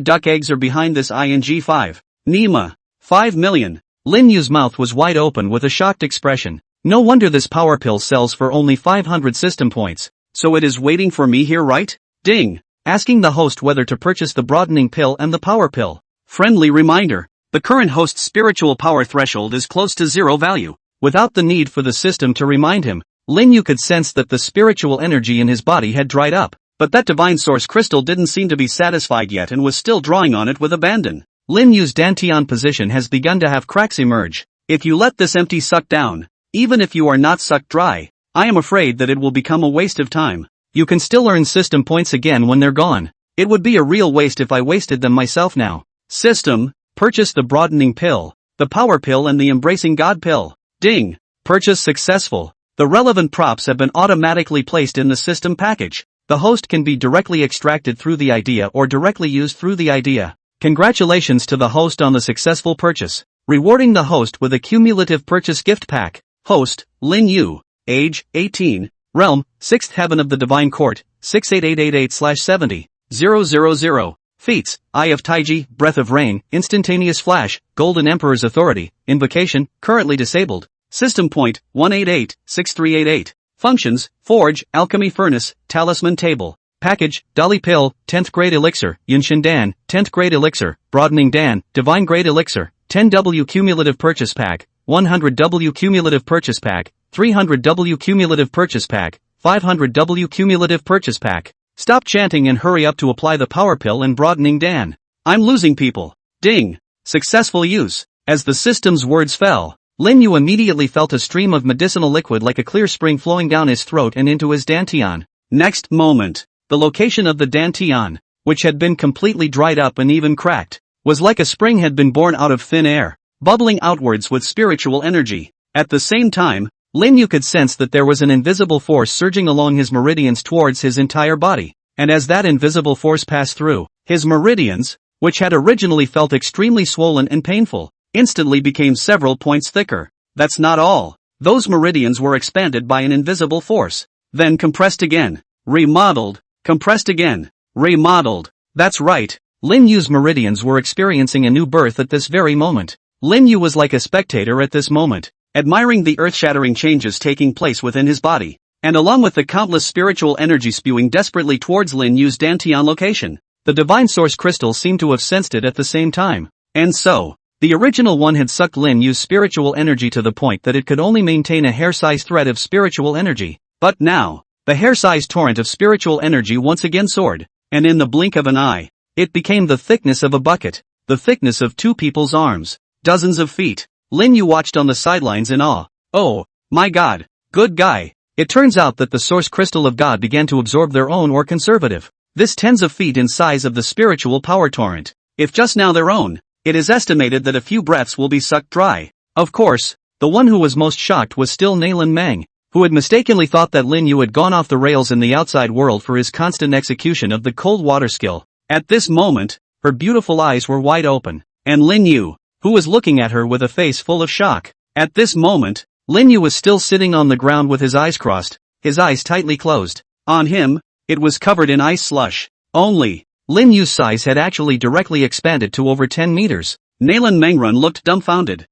duck eggs are behind this ing5? Nima. 5 million. Lin Yu's mouth was wide open with a shocked expression. No wonder this power pill sells for only 500 system points. So it is waiting for me here, right? Ding. Asking the host whether to purchase the broadening pill and the power pill. Friendly reminder. The current host's spiritual power threshold is close to 0 value. Without the need for the system to remind him, Lin Yu could sense that the spiritual energy in his body had dried up. But that divine source crystal didn't seem to be satisfied yet and was still drawing on it with abandon. Lin Yu's Dantian position has begun to have cracks emerge. If you let this empty suck down, even if you are not sucked dry, I am afraid that it will become a waste of time. You can still earn system points again when they're gone. It would be a real waste if I wasted them myself now. System, purchase the broadening pill, the power pill and the embracing God pill. Ding. Purchase successful. The relevant props have been automatically placed in the system package. The host can be directly extracted through the idea or directly used through the idea. Congratulations to the host on the successful purchase. Rewarding the host with a cumulative purchase gift pack. Host, Lin Yu. Age, 18. Realm, 6th Heaven of the Divine Court, 68888/70. 000. Feats, Eye of Taiji, Breath of Rain, Instantaneous Flash, Golden Emperor's Authority, Invocation, currently disabled. System point, 188-6388. Functions, Forge, Alchemy Furnace, Talisman Table. Package, Dolly Pill, 10th Grade Elixir, Yunshin Dan, 10th Grade Elixir, Broadening Dan, Divine Grade Elixir, 10W Cumulative Purchase Pack, 100W cumulative purchase pack, 300W cumulative purchase pack, 500W cumulative purchase pack. Stop chanting and hurry up to apply the power pill and broadening Dan. I'm losing people. Ding. Successful use. As the system's words fell, Lin Yu immediately felt a stream of medicinal liquid like a clear spring flowing down his throat and into his dantian. Next moment, the location of the dantian, which had been completely dried up and even cracked, was like a spring had been born out of thin air, bubbling outwards with spiritual energy. At the same time, Lin Yu could sense that there was an invisible force surging along his meridians towards his entire body, and as that invisible force passed through, his meridians, which had originally felt extremely swollen and painful, instantly became several points thicker. That's not all. Those meridians were expanded by an invisible force, then compressed again, remodeled, compressed again, remodeled. That's right, Lin Yu's meridians were experiencing a new birth at this very moment. Lin Yu was like a spectator at this moment, admiring the earth-shattering changes taking place within his body, and along with the countless spiritual energy spewing desperately towards Lin Yu's dantian location, the divine source crystal seemed to have sensed it at the same time. And so, the original one had sucked Lin Yu's spiritual energy to the point that it could only maintain a hair-sized thread of spiritual energy. But now, the hair-sized torrent of spiritual energy once again soared, and in the blink of an eye, it became the thickness of a bucket, the thickness of two people's arms, dozens of feet. Lin Yu watched on the sidelines in awe. Oh, my God, good guy. It turns out that the source crystal of God began to absorb their own or conservative. This tens of feet in size of the spiritual power torrent. If just now their own, it is estimated that a few breaths will be sucked dry. Of course, the one who was most shocked was still Nalan Mang, who had mistakenly thought that Lin Yu had gone off the rails in the outside world for his constant execution of the cold water skill. At this moment, her beautiful eyes were wide open, and Lin Yu, who was looking at her with a face full of shock. At this moment, Lin Yu was still sitting on the ground with his eyes crossed, his eyes tightly closed. On him, it was covered in ice slush. Only, Lin Yu's size had actually directly expanded to over 10 meters. Nalan Mengrun looked dumbfounded.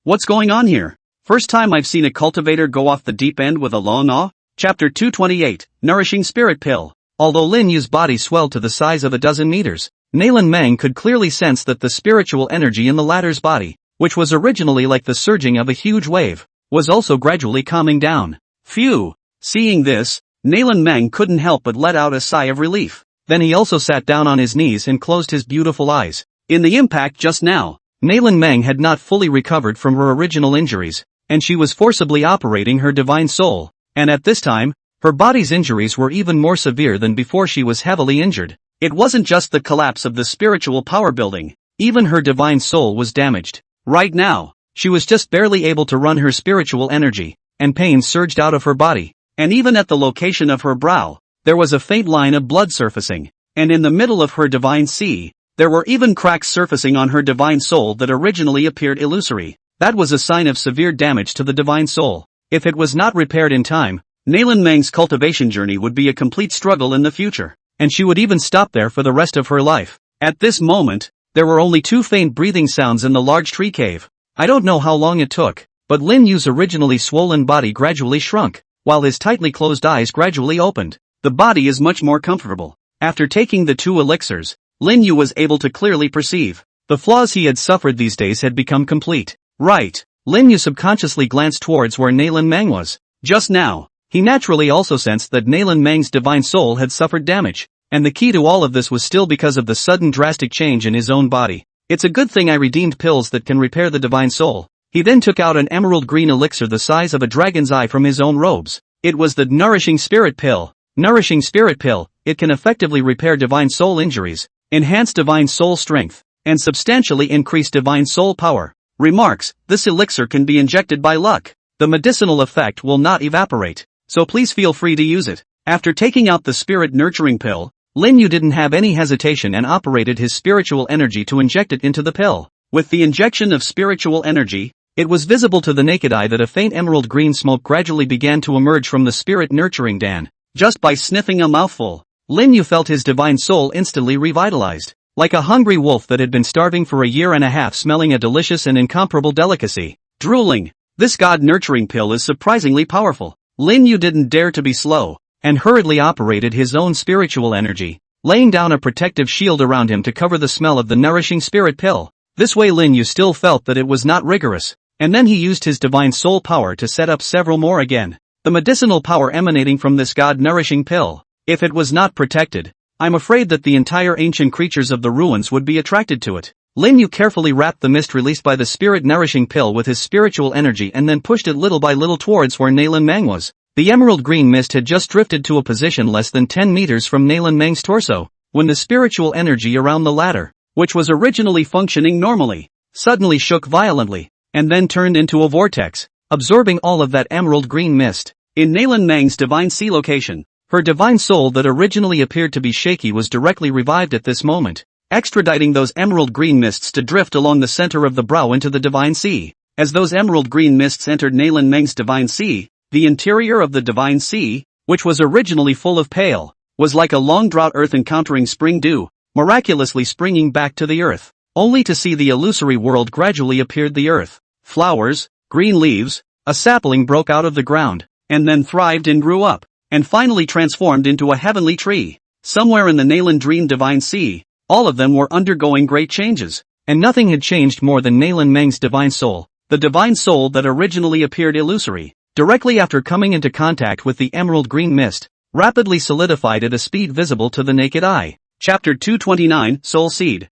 What's going on here? First time I've seen a cultivator go off the deep end with a long awe. Chapter 228, Nourishing Spirit Pill. Although Lin Yu's body swelled to the size of a dozen meters, Nalan Mang could clearly sense that the spiritual energy in the latter's body, which was originally like the surging of a huge wave, was also gradually calming down. Phew! Seeing this, Nalan Mang couldn't help but let out a sigh of relief. Then he also sat down on his knees and closed his beautiful eyes. In the impact just now, Nalan Mang had not fully recovered from her original injuries, and she was forcibly operating her divine soul, and at this time, her body's injuries were even more severe than before she was heavily injured. It wasn't just the collapse of the spiritual power building, even her divine soul was damaged. Right now, she was just barely able to run her spiritual energy, and pain surged out of her body, and even at the location of her brow, there was a faint line of blood surfacing, and in the middle of her divine sea, there were even cracks surfacing on her divine soul that originally appeared illusory. That was a sign of severe damage to the divine soul. If it was not repaired in time, Nalan Mang's cultivation journey would be a complete struggle in the future, and she would even stop there for the rest of her life. At this moment, there were only two faint breathing sounds in the large tree cave. I don't know how long it took, but Lin Yu's originally swollen body gradually shrunk, while his tightly closed eyes gradually opened. The body is much more comfortable. After taking the two elixirs, Lin Yu was able to clearly perceive the flaws he had suffered these days had become complete. Right. Lin Yu subconsciously glanced towards where Nalan Mang was. Just now, he naturally also sensed that Nalan Mang's divine soul had suffered damage, and the key to all of this was still because of the sudden drastic change in his own body. It's a good thing I redeemed pills that can repair the divine soul. He then took out an emerald green elixir the size of a dragon's eye from his own robes. It was the Nourishing Spirit Pill. Nourishing Spirit Pill. It can effectively repair divine soul injuries, enhance divine soul strength, and substantially increase divine soul power. Remarks, this elixir can be injected by luck. The medicinal effect will not evaporate, so please feel free to use it. After taking out the spirit nurturing pill, Lin Yu didn't have any hesitation and operated his spiritual energy to inject it into the pill. With the injection of spiritual energy, it was visible to the naked eye that a faint emerald green smoke gradually began to emerge from the spirit nurturing dan. Just by sniffing a mouthful, Lin Yu felt his divine soul instantly revitalized. Like a hungry wolf that had been starving for a year and a half smelling a delicious and incomparable delicacy. Drooling. This god-nurturing pill is surprisingly powerful. Lin Yu didn't dare to be slow, and hurriedly operated his own spiritual energy, laying down a protective shield around him to cover the smell of the nourishing spirit pill. This way Lin Yu still felt that it was not rigorous. and then he used his divine soul power to set up several more again. The medicinal power emanating from this god-nourishing pill. If it was not protected, I'm afraid that the entire ancient creatures of the ruins would be attracted to it. Lin Yu carefully wrapped the mist released by the spirit-nourishing pill with his spiritual energy and then pushed it little by little towards where Nalan Mang was. The emerald green mist had just drifted to a position less than 10 meters from Nalan Mang's torso, when the spiritual energy around the latter, which was originally functioning normally, suddenly shook violently, and then turned into a vortex, absorbing all of that emerald green mist. In Nalan Mang's divine sea location, her divine soul that originally appeared to be shaky was directly revived at this moment, extraditing those emerald green mists to drift along the center of the brow into the divine sea. As those emerald green mists entered Nalan Mang's divine sea, the interior of the divine sea, which was originally full of pale, was like a long drought earth encountering spring dew, miraculously springing back to the earth, only to see the illusory world gradually appeared the earth. Flowers, green leaves, a sapling broke out of the ground, and then thrived and grew up, and finally transformed into a heavenly tree. Somewhere in the Nalan Dream Divine Sea, all of them were undergoing great changes, and nothing had changed more than Nalan Mang's divine soul, the divine soul that originally appeared illusory, directly after coming into contact with the emerald green mist, rapidly solidified at a speed visible to the naked eye. Chapter 229, Soul Seed.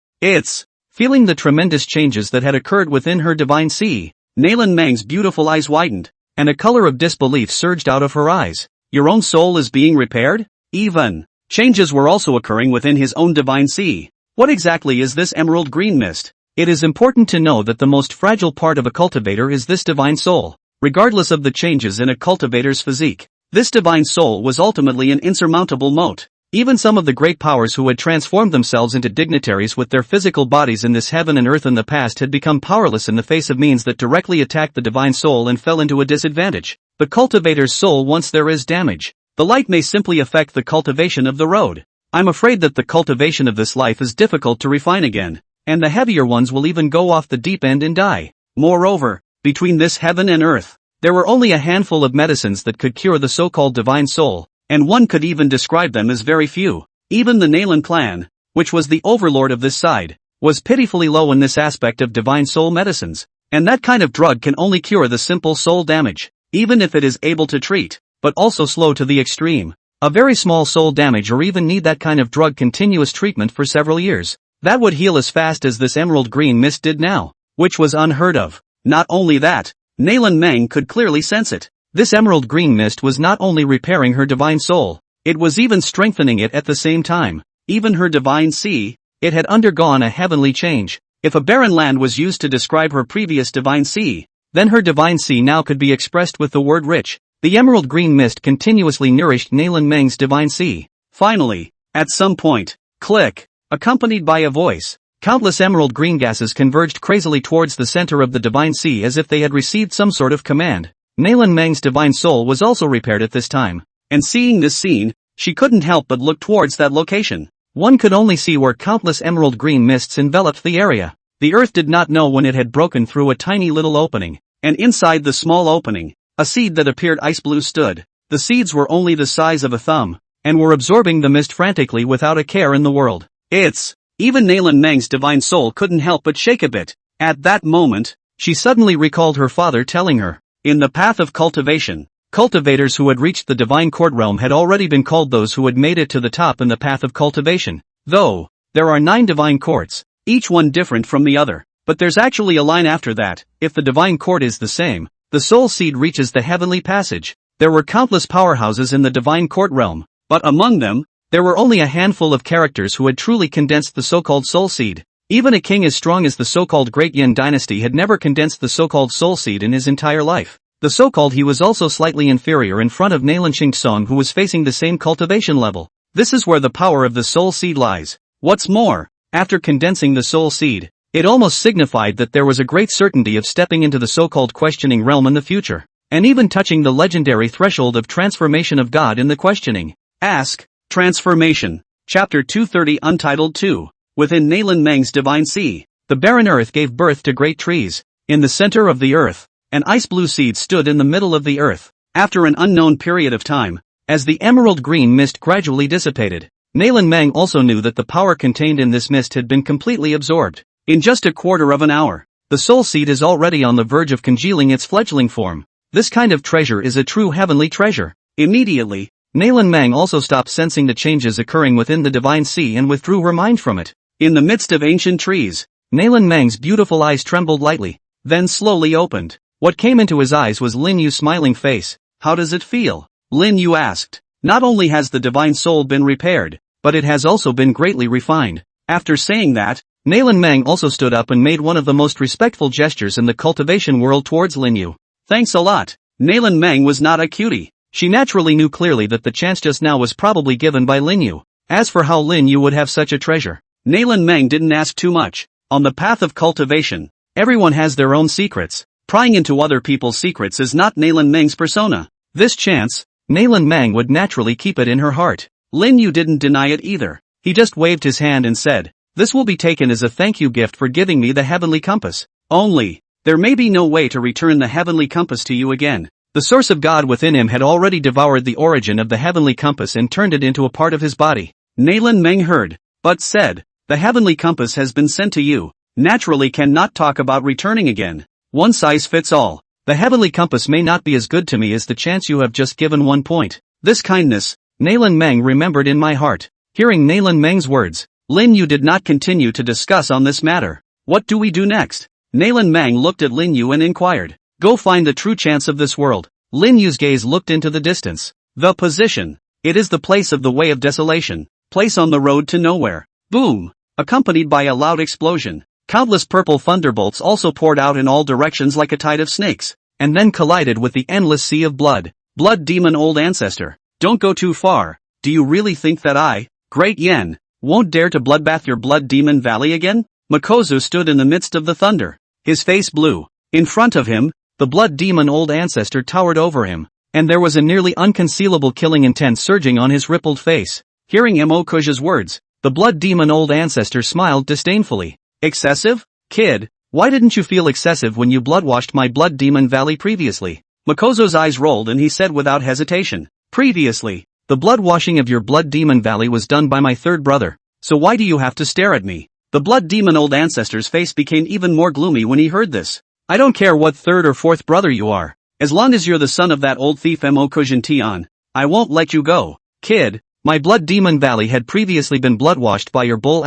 Feeling the tremendous changes that had occurred within her divine sea, Nalan Mang's beautiful eyes widened, and a color of disbelief surged out of her eyes. Your own soul is being repaired? Even changes were also occurring within his own divine sea. What exactly is this emerald green mist? It is important to know that the most fragile part of a cultivator is this divine soul. Regardless of the changes in a cultivator's physique, this divine soul was ultimately an insurmountable moat. Even some of the great powers who had transformed themselves into dignitaries with their physical bodies in this heaven and earth in the past had become powerless in the face of means that directly attacked the divine soul and fell into a disadvantage. The cultivator's soul, once there is damage, the light may simply affect the cultivation of the road. I'm afraid that the cultivation of this life is difficult to refine again, and the heavier ones will even go off the deep end and die. Moreover, between this heaven and earth, there were only a handful of medicines that could cure the so-called divine soul, and one could even describe them as very few. Even the Nalan clan, which was the overlord of this side, was pitifully low in this aspect of divine soul medicines, and that kind of drug can only cure the simple soul damage, even if it is able to treat, but also slow to the extreme. A very small soul damage or even need that kind of drug continuous treatment for several years. That would heal as fast as this emerald green mist did now, which was unheard of. Not only that, Nalan Mang could clearly sense it. This emerald green mist was not only repairing her divine soul, it was even strengthening it at the same time. Even her divine sea, it had undergone a heavenly change. If a barren land was used to describe her previous divine sea, then her divine sea now could be expressed with the word rich. The emerald green mist continuously nourished Nalan Mang's divine sea. Finally, at some point, click, accompanied by a voice, countless emerald green gases converged crazily towards the center of the divine sea as if they had received some sort of command. Nalan Mang's divine soul was also repaired at this time, and seeing this scene, she couldn't help but look towards that location. One could only see where countless emerald green mists enveloped the area. The earth did not know when it had broken through a tiny little opening, and inside the small opening, a seed that appeared ice blue stood. The seeds were only the size of a thumb, and were absorbing the mist frantically without a care in the world. Even Nalan Mang's divine soul couldn't help but shake a bit. At that moment, she suddenly recalled her father telling her, in the path of cultivation, cultivators who had reached the divine court realm had already been called those who had made it to the top in the path of cultivation. Though, there are 9 divine courts, each one different from the other, but there's actually a line after that. If the divine court is the same, the soul seed reaches the heavenly passage. There were countless powerhouses in the divine court realm, but among them, there were only a handful of characters who had truly condensed the so-called soul seed. Even a king as strong as the so-called Great Yin dynasty had never condensed the so-called soul seed in his entire life. The so-called he was also slightly inferior in front of Nalan Shingsong, who was facing the same cultivation level. This is where the power of the soul seed lies. What's more, after condensing the soul seed, it almost signified that there was a great certainty of stepping into the so-called questioning realm in the future, and even touching the legendary threshold of transformation of God in the questioning. Ask, Transformation. Chapter 230 Untitled 2. Within Nalan Mang's divine sea, the barren earth gave birth to great trees. In the center of the earth, an ice blue seed stood in the middle of the earth. After an unknown period of time, as the emerald green mist gradually dissipated, Nalan Mang also knew that the power contained in this mist had been completely absorbed. In just a quarter of an hour, The soul seed is already on the verge of congealing its fledgling form. This kind of treasure is a true heavenly treasure. Immediately, Nalan Mang also stopped sensing the changes occurring within the divine sea and withdrew her mind from it. In the midst of ancient trees, Nalan Mang's beautiful eyes trembled lightly, then slowly opened. What came into his eyes was Lin Yu's smiling face. How does it feel? Lin Yu asked. Not only has the divine soul been repaired, but it has also been greatly refined. After saying that, Nalan Mang also stood up and made one of the most respectful gestures in the cultivation world towards Lin Yu. Thanks a lot. Nalan Mang was not a cutie. She naturally knew clearly that the chance just now was probably given by Lin Yu. As for how Lin Yu would have such a treasure, Nalan Mang didn't ask too much. On the path of cultivation, everyone has their own secrets. Prying into other people's secrets is not Nalan Mang's persona. This chance, Nalan Mang would naturally keep it in her heart. Lin Yu didn't deny it either. He just waved his hand and said, "This will be taken as a thank you gift for giving me the heavenly compass. Only, there may be no way to return the heavenly compass to you again." The source of God within him had already devoured the origin of the heavenly compass and turned it into a part of his body. Nalan Mang heard, but said, "The heavenly compass has been sent to you. Naturally cannot talk about returning again. One size fits all. The heavenly compass may not be as good to me as the chance you have just given. 1 point. This kindness, Nalan Mang remembered in my heart." Hearing Nalan Mang's words, Lin Yu did not continue to discuss on this matter. What do we do next? Nalan Mang looked at Lin Yu and inquired. Go find the true chance of this world. Lin Yu's gaze looked into the distance. The position. It is the place of the way of desolation. Place on the road to nowhere. Boom! Accompanied by a loud explosion. Countless purple thunderbolts also poured out in all directions like a tide of snakes, and then collided with the endless sea of blood. Blood demon old ancestor. Don't go too far. Do you really think that I, Great Yen, won't dare to bloodbath your blood demon valley again? Makozu stood in the midst of the thunder. His face blew. In front of him, the blood demon old ancestor towered over him, and there was a nearly unconcealable killing intent surging on his rippled face. Hearing Imokuja's words, the blood demon old ancestor smiled disdainfully. Excessive? Kid, why didn't you feel excessive when you bloodwashed my blood demon valley previously? Makozu's eyes rolled and he said without hesitation. Previously, the bloodwashing of your blood demon valley was done by my third brother, so why do you have to stare at me? The blood demon old ancestor's face became even more gloomy when he heard this. I don't care what third or fourth brother you are. As long as you're the son of that old thief Imokujan Tian, I won't let you go. Kid, my blood demon valley had previously been bloodwashed by your bull *****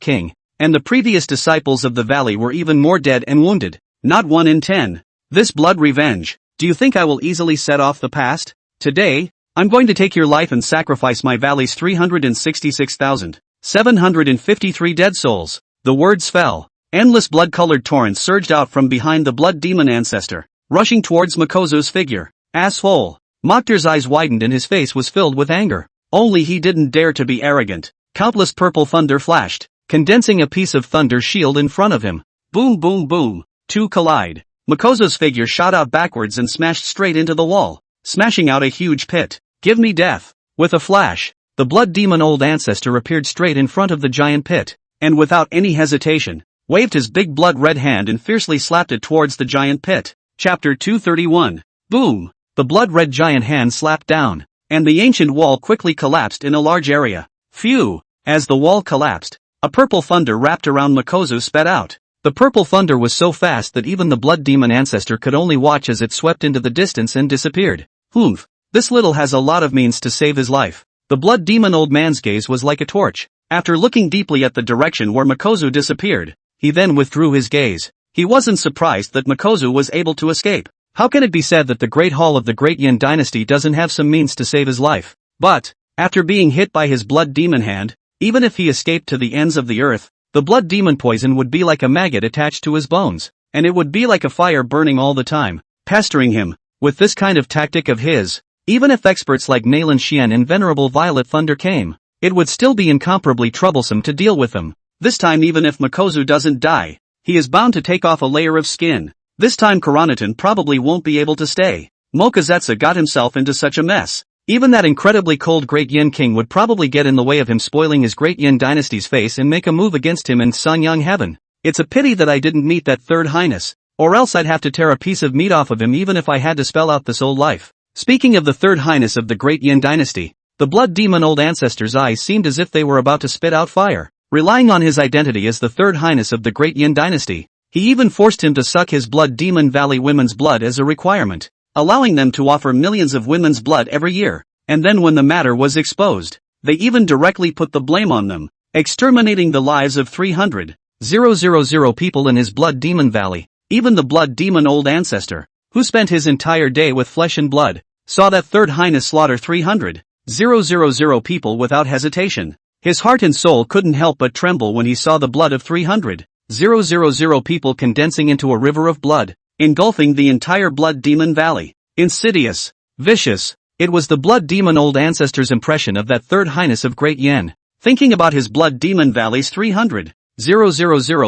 king, and the previous disciples of the valley were even more dead and wounded. Not 1 in 10. This blood revenge. Do you think I will easily set off the past? Today, I'm going to take your life and sacrifice my valley's 366,753 dead souls. The words fell. Endless blood-colored torrents surged out from behind the blood demon ancestor, rushing towards Makozu's figure. Asshole. Mokhtar's eyes widened and his face was filled with anger. Only he didn't dare to be arrogant. Countless purple thunder flashed, condensing a piece of thunder shield in front of him. Boom boom boom. Two collide. Makozu's figure shot out backwards and smashed straight into the wall, smashing out a huge pit. Give me death. With a flash, the blood demon old ancestor appeared straight in front of the giant pit, and without any hesitation, waved his big blood-red hand and fiercely slapped it towards the giant pit. Chapter 231. Boom! The blood-red giant hand slapped down, and the ancient wall quickly collapsed in a large area. Phew! As the wall collapsed, a purple thunder wrapped around Makozu sped out. The purple thunder was so fast that even the blood demon ancestor could only watch as it swept into the distance and disappeared. Humph! This little has a lot of means to save his life. The blood demon old man's gaze was like a torch. After looking deeply at the direction where Makozu disappeared, he then withdrew his gaze. He wasn't surprised that Makozu was able to escape. How can it be said that the Great Hall of the Great Yin Dynasty doesn't have some means to save his life? But, after being hit by his blood demon hand, even if he escaped to the ends of the earth, the blood demon poison would be like a maggot attached to his bones, and it would be like a fire burning all the time, pestering him. With this kind of tactic of his, even if experts like Nalan Xian and Venerable Violet Thunder came, it would still be incomparably troublesome to deal with them. This time even if Makozu doesn't die, he is bound to take off a layer of skin. This time Karanitan probably won't be able to stay. Mokazetsu got himself into such a mess. Even that incredibly cold Great Yin King would probably get in the way of him spoiling his Great Yin Dynasty's face and make a move against him in Sanyang Heaven. It's a pity that I didn't meet that third highness, or else I'd have to tear a piece of meat off of him even if I had to spell out this old life. Speaking of the third highness of the Great Yin Dynasty, the blood demon old ancestor's eyes seemed as if they were about to spit out fire. relying on his identity as the third highness of the Great Yin dynasty. He even forced him to suck his blood Demon Valley women's blood as a requirement, allowing them to offer millions of women's blood every year. And then when the matter was exposed, they even directly put the blame on them, exterminating the lives of 300,000 people in his blood Demon Valley. Even the blood demon old ancestor, who spent his entire day with flesh and blood, saw that third highness slaughter 300,000 people without hesitation. His heart and soul couldn't help but tremble when he saw the blood of 300,000 people condensing into a river of blood, engulfing the entire blood demon valley. Insidious, vicious, it was the blood demon old ancestor's impression of that third highness of Great Yin, thinking about his blood demon valley's 300,000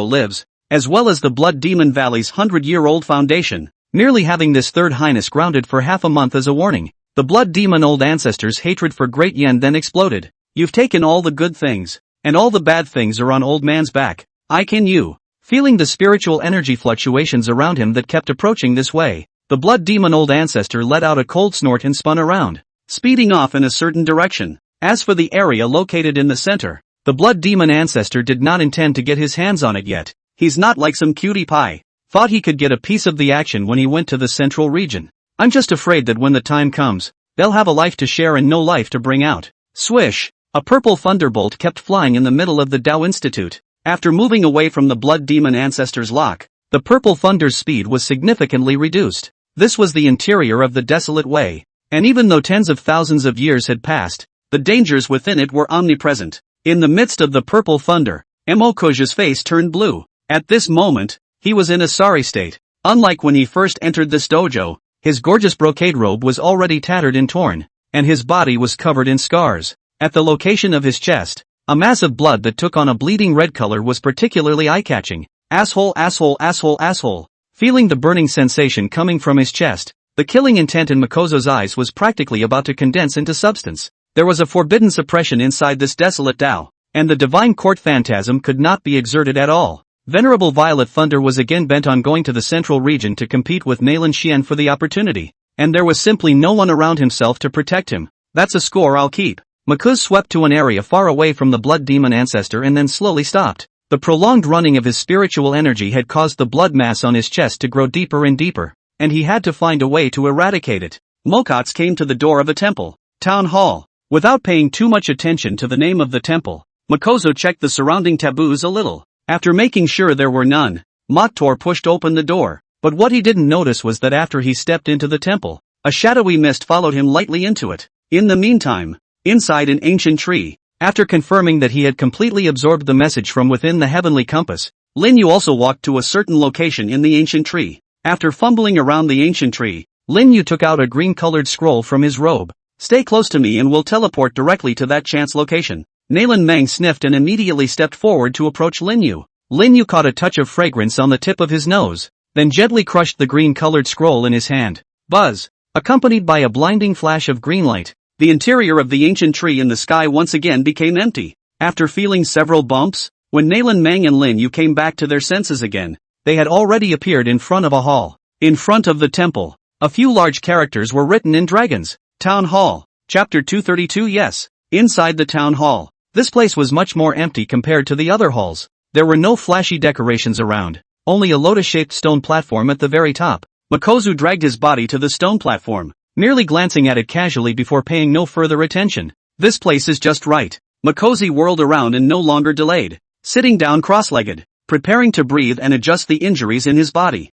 lives, as well as the blood demon valley's 100-year-old foundation, merely having this third highness grounded for half a month as a warning. The blood demon old ancestor's hatred for Great Yin then exploded. You've taken all the good things, and all the bad things are on old man's back. Can you? Feeling the spiritual energy fluctuations around him that kept approaching this way, the blood demon old ancestor let out a cold snort and spun around, speeding off in a certain direction. As for the area located in the center, the blood demon ancestor did not intend to get his hands on it yet. He's not like some cutie pie. Thought he could get a piece of the action when he went to the central region. I'm just afraid that when the time comes, they'll have a life to share and no life to bring out. Swish! A purple thunderbolt kept flying in the middle of the Tao Institute. After moving away from the blood demon ancestor's lock, the purple thunder's speed was significantly reduced. This was the interior of the desolate way, and even though tens of thousands of years had passed, the dangers within it were omnipresent. In the midst of the purple thunder, Emokoja's face turned blue. At this moment, he was in a sorry state. Unlike when he first entered this dojo, his gorgeous brocade robe was already tattered and torn, and his body was covered in scars. At the location of his chest, a mass of blood that took on a bleeding red color was particularly eye-catching. Asshole, asshole, asshole, asshole. Feeling the burning sensation coming from his chest, the killing intent in Makozo's eyes was practically about to condense into substance. There was a forbidden suppression inside this desolate Tao, and the divine court phantasm could not be exerted at all. Venerable Violet Thunder was again bent on going to the central region to compete with Nalan Xian for the opportunity, and there was simply no one around himself to protect him. That's a score I'll keep. Makuz swept to an area far away from the blood demon ancestor and then slowly stopped. The prolonged running of his spiritual energy had caused the blood mass on his chest to grow deeper and deeper, and he had to find a way to eradicate it. Mokots came to the door of a temple, town hall. Without paying too much attention to the name of the temple, Makozo checked the surrounding taboos a little. After making sure there were none, Moktor pushed open the door, but what he didn't notice was that after he stepped into the temple, a shadowy mist followed him lightly into it. In the meantime, inside an ancient tree, after confirming that he had completely absorbed the message from within the heavenly compass, Lin Yu also walked to a certain location in the ancient tree. After fumbling around the ancient tree, Lin Yu took out a green-colored scroll from his robe. Stay close to me and we'll teleport directly to that chance location. Nalan Meng sniffed and immediately stepped forward to approach Lin Yu. Lin Yu caught a touch of fragrance on the tip of his nose, then gently crushed the green-colored scroll in his hand. Buzz! Accompanied by a blinding flash of green light, the interior of the ancient tree in the sky once again became empty. After feeling several bumps, when Nalan Meng and Lin Yu came back to their senses again, they had already appeared in front of a hall. In front of the temple, a few large characters were written in dragons. Town Hall, Chapter 232. Yes, inside the town hall, this place was much more empty compared to the other halls. There were no flashy decorations around, only a lotus-shaped stone platform at the very top. Makozu dragged his body to the stone platform, merely glancing at it casually before paying no further attention. This place is just right. Makozy whirled around and no longer delayed, sitting down cross-legged, preparing to breathe and adjust the injuries in his body.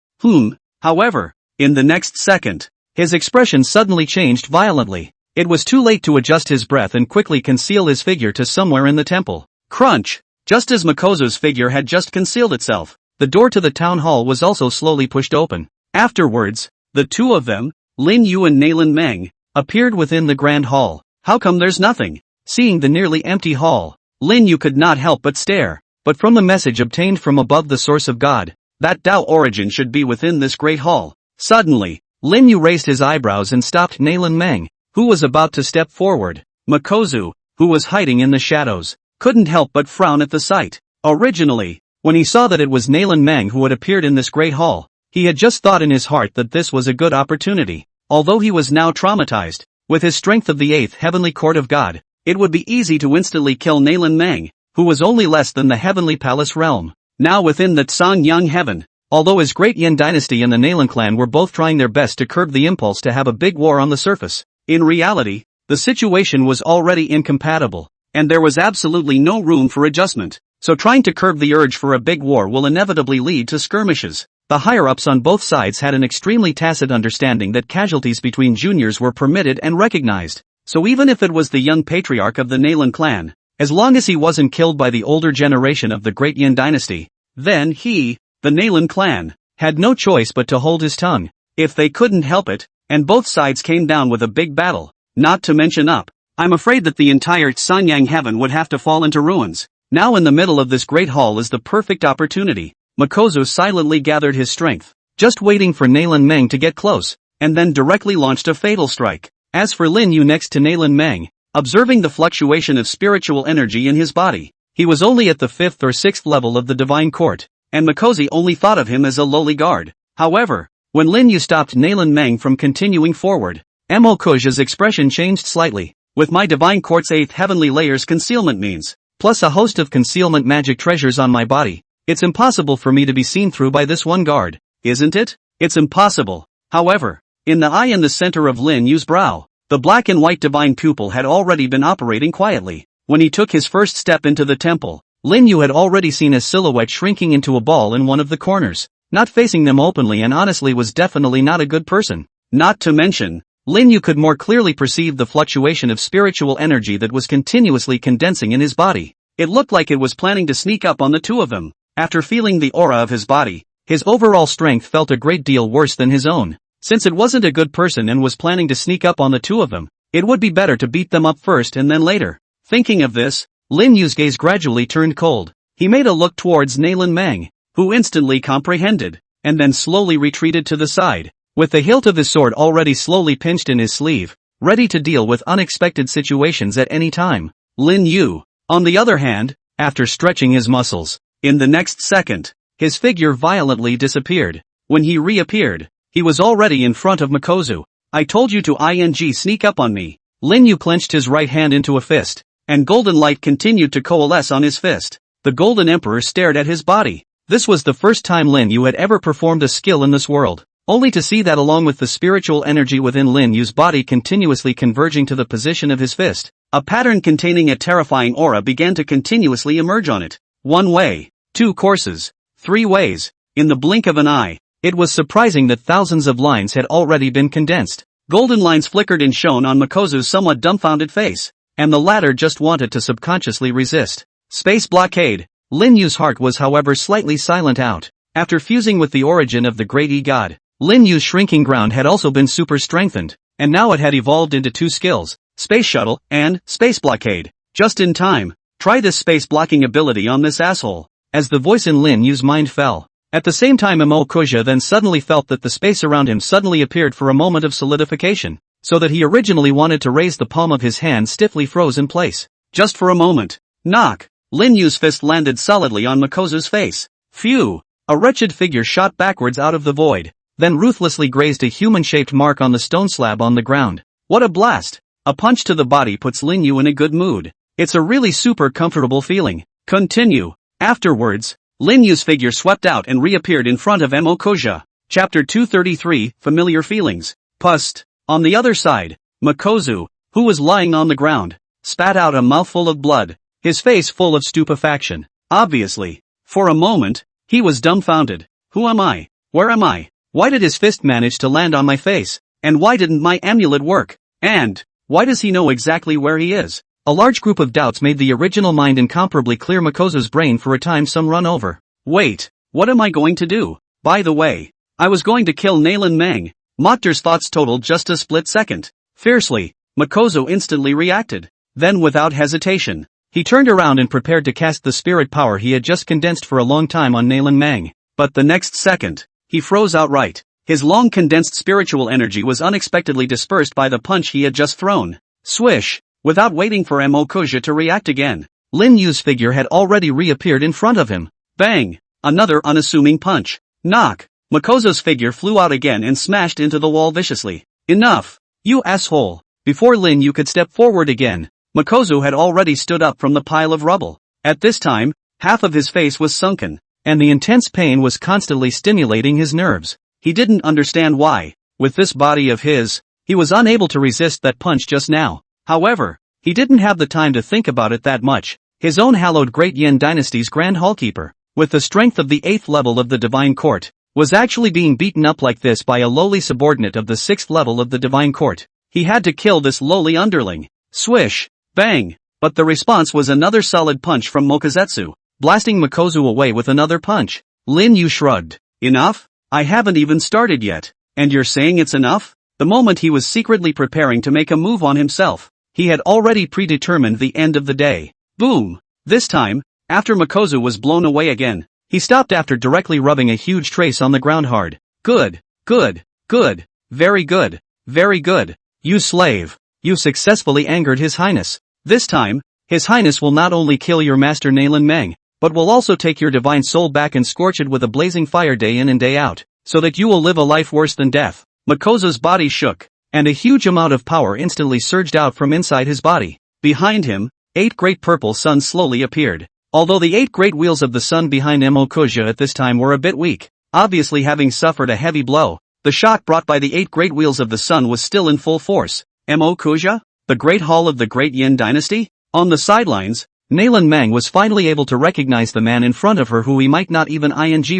However, in the next second, his expression suddenly changed violently. It was too late to adjust his breath and quickly conceal his figure to somewhere in the temple. Crunch! Just as Makozo's figure had just concealed itself, the door to the town hall was also slowly pushed open. Afterwards, the two of them, Lin Yu and Nalan Meng, appeared within the grand hall. How come there's nothing? Seeing the nearly empty hall, Lin Yu could not help but stare. But from the message obtained from above the source of God, that Tao origin should be within this great hall. Suddenly, Lin Yu raised his eyebrows and stopped Nalan Meng, who was about to step forward. Makozu, who was hiding in the shadows, couldn't help but frown at the sight. Originally, when he saw that it was Nalan Meng who had appeared in this great hall, he had just thought in his heart that this was a good opportunity. Although he was now traumatized, with his strength of the 8th heavenly court of God, it would be easy to instantly kill Nalan Meng. who was only less than the heavenly palace realm. Now within the Tsangyang heaven, although his great Yin dynasty and the Nalan clan were both trying their best to curb the impulse to have a big war on the surface, in reality, the situation was already incompatible, and there was absolutely no room for adjustment. So trying to curb the urge for a big war will inevitably lead to skirmishes. The higher-ups on both sides had an extremely tacit understanding that casualties between juniors were permitted and recognized. So even if it was the young patriarch of the Nalan clan, as long as he wasn't killed by the older generation of the great Yin dynasty, then he, the Nalan clan, had no choice but to hold his tongue. If they couldn't help it, and both sides came down with a big battle, not to mention I'm afraid that the entire Sanyang heaven would have to fall into ruins. Now in the middle of this great hall is the perfect opportunity. Makozu silently gathered his strength, just waiting for Nalan Meng to get close, and then directly launched a fatal strike. As for Lin Yu next to Nalan Meng, observing the fluctuation of spiritual energy in his body, he was only at the 5th or 6th level of the divine court, and Makozu only thought of him as a lowly guard. However, when Lin Yu stopped Nalan Meng from continuing forward, Mokuja's expression changed slightly. With my divine court's 8th heavenly layer's concealment means, plus a host of concealment magic treasures on my body, it's impossible for me to be seen through by this one guard, isn't it? It's impossible. However, in the eye in the center of Lin Yu's brow, the black and white divine pupil had already been operating quietly. When he took his first step into the temple, Lin Yu had already seen a silhouette shrinking into a ball in one of the corners, not facing them openly, and honestly was definitely not a good person. Not to mention, Lin Yu could more clearly perceive the fluctuation of spiritual energy that was continuously condensing in his body. It looked like it was planning to sneak up on the two of them. After feeling the aura of his body, his overall strength felt a great deal worse than his own. Since it wasn't a good person and was planning to sneak up on the two of them, it would be better to beat them up first and then later. Thinking of this, Lin Yu's gaze gradually turned cold. He made a look towards Nalan Meng, who instantly comprehended, and then slowly retreated to the side, with the hilt of his sword already slowly pinched in his sleeve, ready to deal with unexpected situations at any time. Lin Yu, on the other hand, after stretching his muscles, in the next second, his figure violently disappeared. When he reappeared, he was already in front of Makozu. I told you to sneak up on me. Lin Yu clenched his right hand into a fist, and golden light continued to coalesce on his fist. The Golden Emperor stared at his body. This was the first time Lin Yu had ever performed a skill in this world, only to see that along with the spiritual energy within Lin Yu's body continuously converging to the position of his fist, a pattern containing a terrifying aura began to continuously emerge on it. 1 way, 2 courses, 3 ways. In the blink of an eye, it was surprising that thousands of lines had already been condensed. Golden lines flickered and shone on Makozu's somewhat dumbfounded face, and the latter just wanted to subconsciously resist. Space blockade. Lin Yu's heart was however slightly silent out. After fusing with the origin of the great E-God, Lin Yu's shrinking ground had also been super strengthened, and now it had evolved into 2 skills, Space Shuttle and Space Blockade. Just in time. Try this space blocking ability on this asshole. As the voice in Lin Yu's mind fell. At the same time Mokuja then suddenly felt that the space around him suddenly appeared for a moment of solidification, so that he originally wanted to raise the palm of his hand stiffly froze in place. Just for a moment. Knock. Lin Yu's fist landed solidly on Makozu's face. Phew. A wretched figure shot backwards out of the void, then ruthlessly grazed a human-shaped mark on the stone slab on the ground. What a blast. A punch to the body puts Lin Yu in a good mood. It's a really super comfortable feeling. Continue. Afterwards, Lin Yu's figure swept out and reappeared in front of Mokuja. Chapter 233, Familiar Feelings. Pust. On the other side, Makozu, who was lying on the ground, spat out a mouthful of blood, his face full of stupefaction. Obviously. For a moment, he was dumbfounded. Who am I? Where am I? Why did his fist manage to land on my face? And why didn't my amulet work? And why does he know exactly where he is? A large group of doubts made the original mind incomparably clear Makozu's brain for a time some run over. Wait, what am I going to do? By the way, I was going to kill Nalan Meng. Moktar's thoughts totaled just a split second. Fiercely, Makozu instantly reacted. Then without hesitation, he turned around and prepared to cast the spirit power he had just condensed for a long time on Nalan Meng. But the next second, he froze outright. His long condensed spiritual energy was unexpectedly dispersed by the punch he had just thrown. Swish. Without waiting for Mokuja to react again, Lin Yu's figure had already reappeared in front of him. Bang! Another unassuming punch. Knock! Makozu's figure flew out again and smashed into the wall viciously. Enough! You asshole! Before Lin Yu could step forward again, Makozu had already stood up from the pile of rubble. At this time, half of his face was sunken, and the intense pain was constantly stimulating his nerves. He didn't understand why, with this body of his, he was unable to resist that punch just now. However, he didn't have the time to think about it that much. His own hallowed Great Yin Dynasty's Grand Hallkeeper, with the strength of the 8th level of the Divine Court, was actually being beaten up like this by a lowly subordinate of the 6th level of the Divine Court. He had to kill this lowly underling. Swish! Bang! But the response was another solid punch from Mokazetsu, blasting Mikozu away with another punch. Lin Yu shrugged. Enough? I haven't even started yet. And you're saying it's enough? The moment he was secretly preparing to make a move on himself, he had already predetermined the end of the day. Boom! This time, after Mikozu was blown away again, he stopped after directly rubbing a huge trace on the ground hard. Good, good, good, very good, very good. You slave! You successfully angered His Highness. This time, His Highness will not only kill your master Nalan Meng, but will also take your divine soul back and scorch it with a blazing fire day in and day out, so that you will live a life worse than death. Mikozu's body shook, and a huge amount of power instantly surged out from inside his body. Behind him, 8 great purple suns slowly appeared. Although the 8 great wheels of the sun behind Emokuja at this time were a bit weak, obviously having suffered a heavy blow, the shock brought by the 8 great wheels of the sun was still in full force. Emokuja? The Great Hall of the Great Yin Dynasty? On the sidelines, Nalan Meng was finally able to recognize the man in front of her who he might not even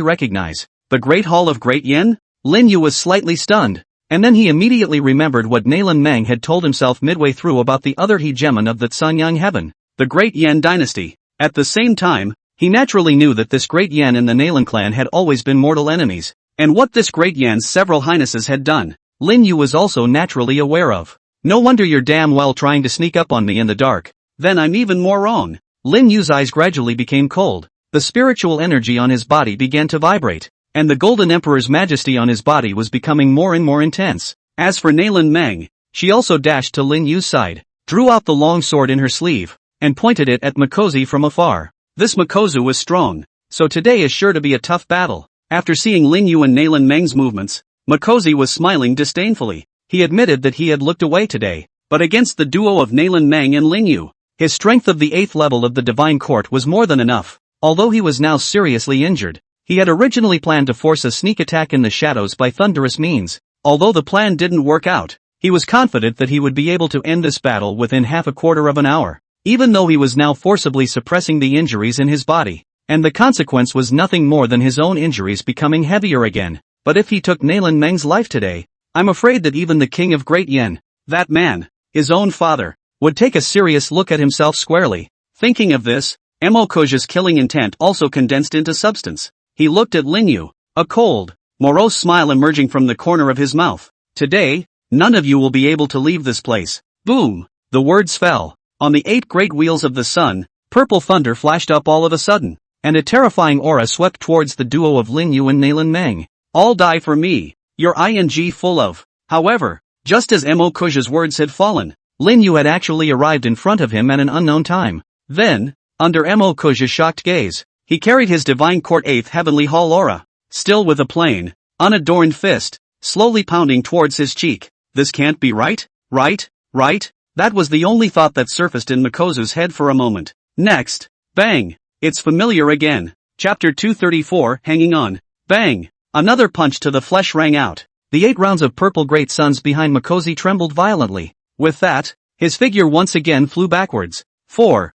recognize. The Great Hall of Great Yin? Lin Yu was slightly stunned, and then he immediately remembered what Nalan Meng had told himself midway through about the other hegemon of the Tsunyang heaven, the Great Yin Dynasty. At the same time, he naturally knew that this Great Yin and the Nalan clan had always been mortal enemies, and what this Great Yan's several highnesses had done, Lin Yu was also naturally aware of. No wonder you're damn well trying to sneak up on me in the dark. Then I'm even more wrong. Lin Yu's eyes gradually became cold. The spiritual energy on his body began to vibrate, and the Golden Emperor's majesty on his body was becoming more and more intense. As for Nalan Meng, she also dashed to Lin Yu's side, drew out the long sword in her sleeve, and pointed it at Mikozu from afar. This Mikozu was strong, so today is sure to be a tough battle. After seeing Lin Yu and Nalan Meng's movements, Mikozu was smiling disdainfully. He admitted that he had looked away today, but against the duo of Nalan Meng and Lin Yu, his strength of the 8th level of the Divine Court was more than enough. Although he was now seriously injured, he had originally planned to force a sneak attack in the shadows by thunderous means. Although the plan didn't work out, he was confident that he would be able to end this battle within half a quarter of an hour, even though he was now forcibly suppressing the injuries in his body, and the consequence was nothing more than his own injuries becoming heavier again. But if he took Nalan Meng's life today, I'm afraid that even the king of Great Yin, that man, his own father, would take a serious look at himself squarely. Thinking of this, Emokuja's killing intent also condensed into substance. He looked at Lin Yu, a cold, morose smile emerging from the corner of his mouth. Today, none of you will be able to leave this place. Boom! The words fell. On the 8 great wheels of the sun, purple thunder flashed up all of a sudden, and a terrifying aura swept towards the duo of Lin Yu and Nalan Meng. All die for me. You're ing full of. However, just as Emokuja's words had fallen, Lin Yu had actually arrived in front of him at an unknown time. Then, under Emokuja's shocked gaze, he carried his Divine Court 8th Heavenly Hall aura, still with a plain, unadorned fist, slowly pounding towards his cheek. This can't be right? Right? That was the only thought that surfaced in Mikozu's head for a moment. Next, bang! It's familiar again. Chapter 234, Hanging On. Bang! Another punch to the flesh rang out. The 8 rounds of purple great suns behind Mikozu trembled violently. With that, his figure once again flew backwards. Why?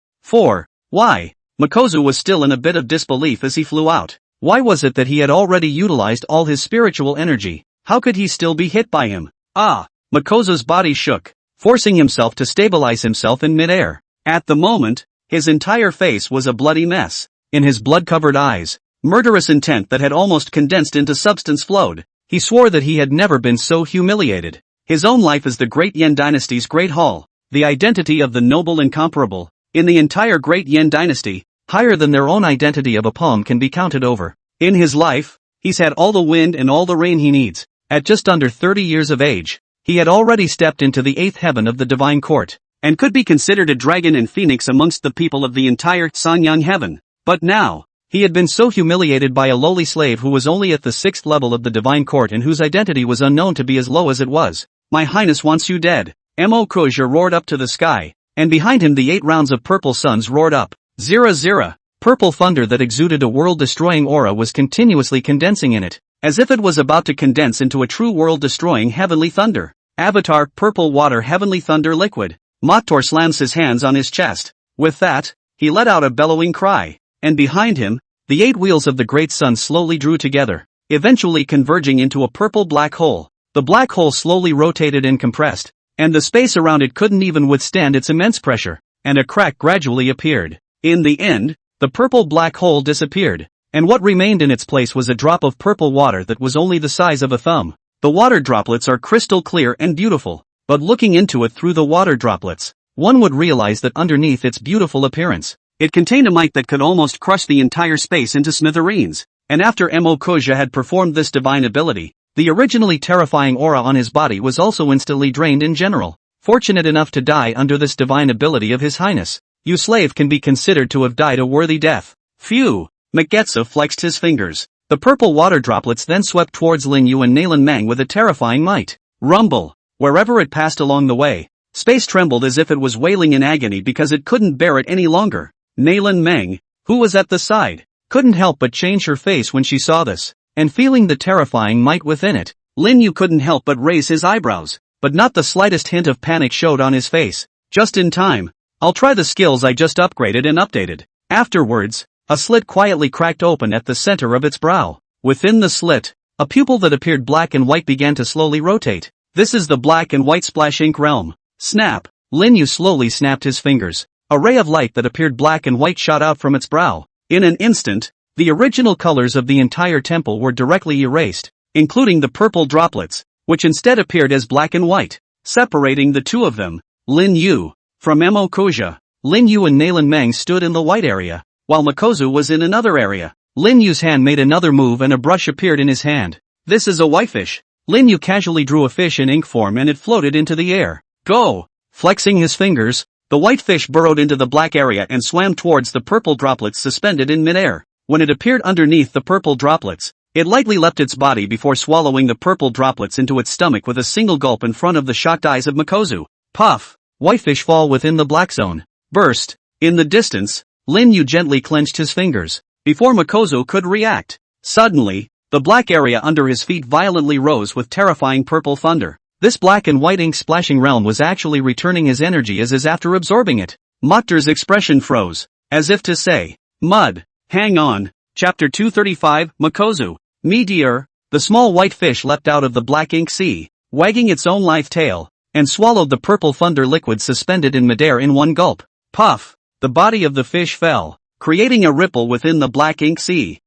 Mikozu was still in a bit of disbelief as he flew out. Why was it that he had already utilized all his spiritual energy? How could he still be hit by him? Mikozu's body shook, forcing himself to stabilize himself in midair. At the moment, his entire face was a bloody mess. In his blood-covered eyes, murderous intent that had almost condensed into substance flowed. He swore that he had never been so humiliated. His own life as the Great Yin Dynasty's Great Hall, the identity of the noble incomparable, in the entire Great Yin Dynasty, higher than their own identity of a palm can be counted over. In his life, he's had all the wind and all the rain he needs. At just under 30 years of age, he had already stepped into the 8th heaven of the Divine Court, and could be considered a dragon and phoenix amongst the people of the entire Sanyang heaven. But now, he had been so humiliated by a lowly slave who was only at the 6th level of the Divine Court and whose identity was unknown to be as low as it was. My Highness wants you dead. Emokuja roared up to the sky, and behind him the 8 rounds of purple suns roared up. 0. Purple thunder that exuded a world-destroying aura was continuously condensing in it, as if it was about to condense into a true world-destroying heavenly thunder. Avatar, purple water heavenly thunder liquid. Mottor slams his hands on his chest. With that, he let out a bellowing cry, and behind him, the 8 wheels of the great sun slowly drew together, eventually converging into a purple black hole. The black hole slowly rotated and compressed, and the space around it couldn't even withstand its immense pressure, and a crack gradually appeared. In the end, the purple black hole disappeared, and what remained in its place was a drop of purple water that was only the size of a thumb. The water droplets are crystal clear and beautiful, but looking into it through the water droplets, one would realize that underneath its beautiful appearance, it contained a might that could almost crush the entire space into smithereens. And after Emokoja had performed this divine ability, the originally terrifying aura on his body was also instantly drained in general. Fortunate enough to die under this divine ability of His Highness, you slave can be considered to have died a worthy death. Phew! Makgetsu flexed his fingers. The purple water droplets then swept towards Lin Yu and Nalan Mang with a terrifying might. Rumble! Wherever it passed along the way, space trembled as if it was wailing in agony because it couldn't bear it any longer. Nalan Mang, who was at the side, couldn't help but change her face when she saw this, and feeling the terrifying might within it, Lin Yu couldn't help but raise his eyebrows, but not the slightest hint of panic showed on his face. Just in time. I'll try the skills I just upgraded and updated. Afterwards, a slit quietly cracked open at the center of its brow. Within the slit, a pupil that appeared black and white began to slowly rotate. This is the black and white splash ink realm. Snap! Lin Yu slowly snapped his fingers. A ray of light that appeared black and white shot out from its brow. In an instant, the original colors of the entire temple were directly erased, including the purple droplets, which instead appeared as black and white, separating the two of them. Lin Yu. From Emokoja, Lin Yu and Nalan Mang stood in the white area, while Makozu was in another area. Lin Yu's hand made another move and a brush appeared in his hand. This is a whitefish. Lin Yu casually drew a fish in ink form and it floated into the air. Go! Flexing his fingers, the white fish burrowed into the black area and swam towards the purple droplets suspended in midair. When it appeared underneath the purple droplets, it lightly leapt its body before swallowing the purple droplets into its stomach with a single gulp in front of the shocked eyes of Makozu. Puff! Whitefish fall within the black zone. Burst! In the distance, Lin Yu gently clenched his fingers, before Makozu could react. Suddenly, the black area under his feet violently rose with terrifying purple thunder. This black and white ink splashing realm was actually returning his energy as after absorbing it. Mottor's expression froze, as if to say, Mud, hang on. Chapter 235, Makozu. Meteor. The small white fish leapt out of the black ink sea, wagging its own lithe tail, and swallowed the purple thunder liquid suspended in midair in one gulp. Puff! The body of the fish fell, creating a ripple within the black ink sea.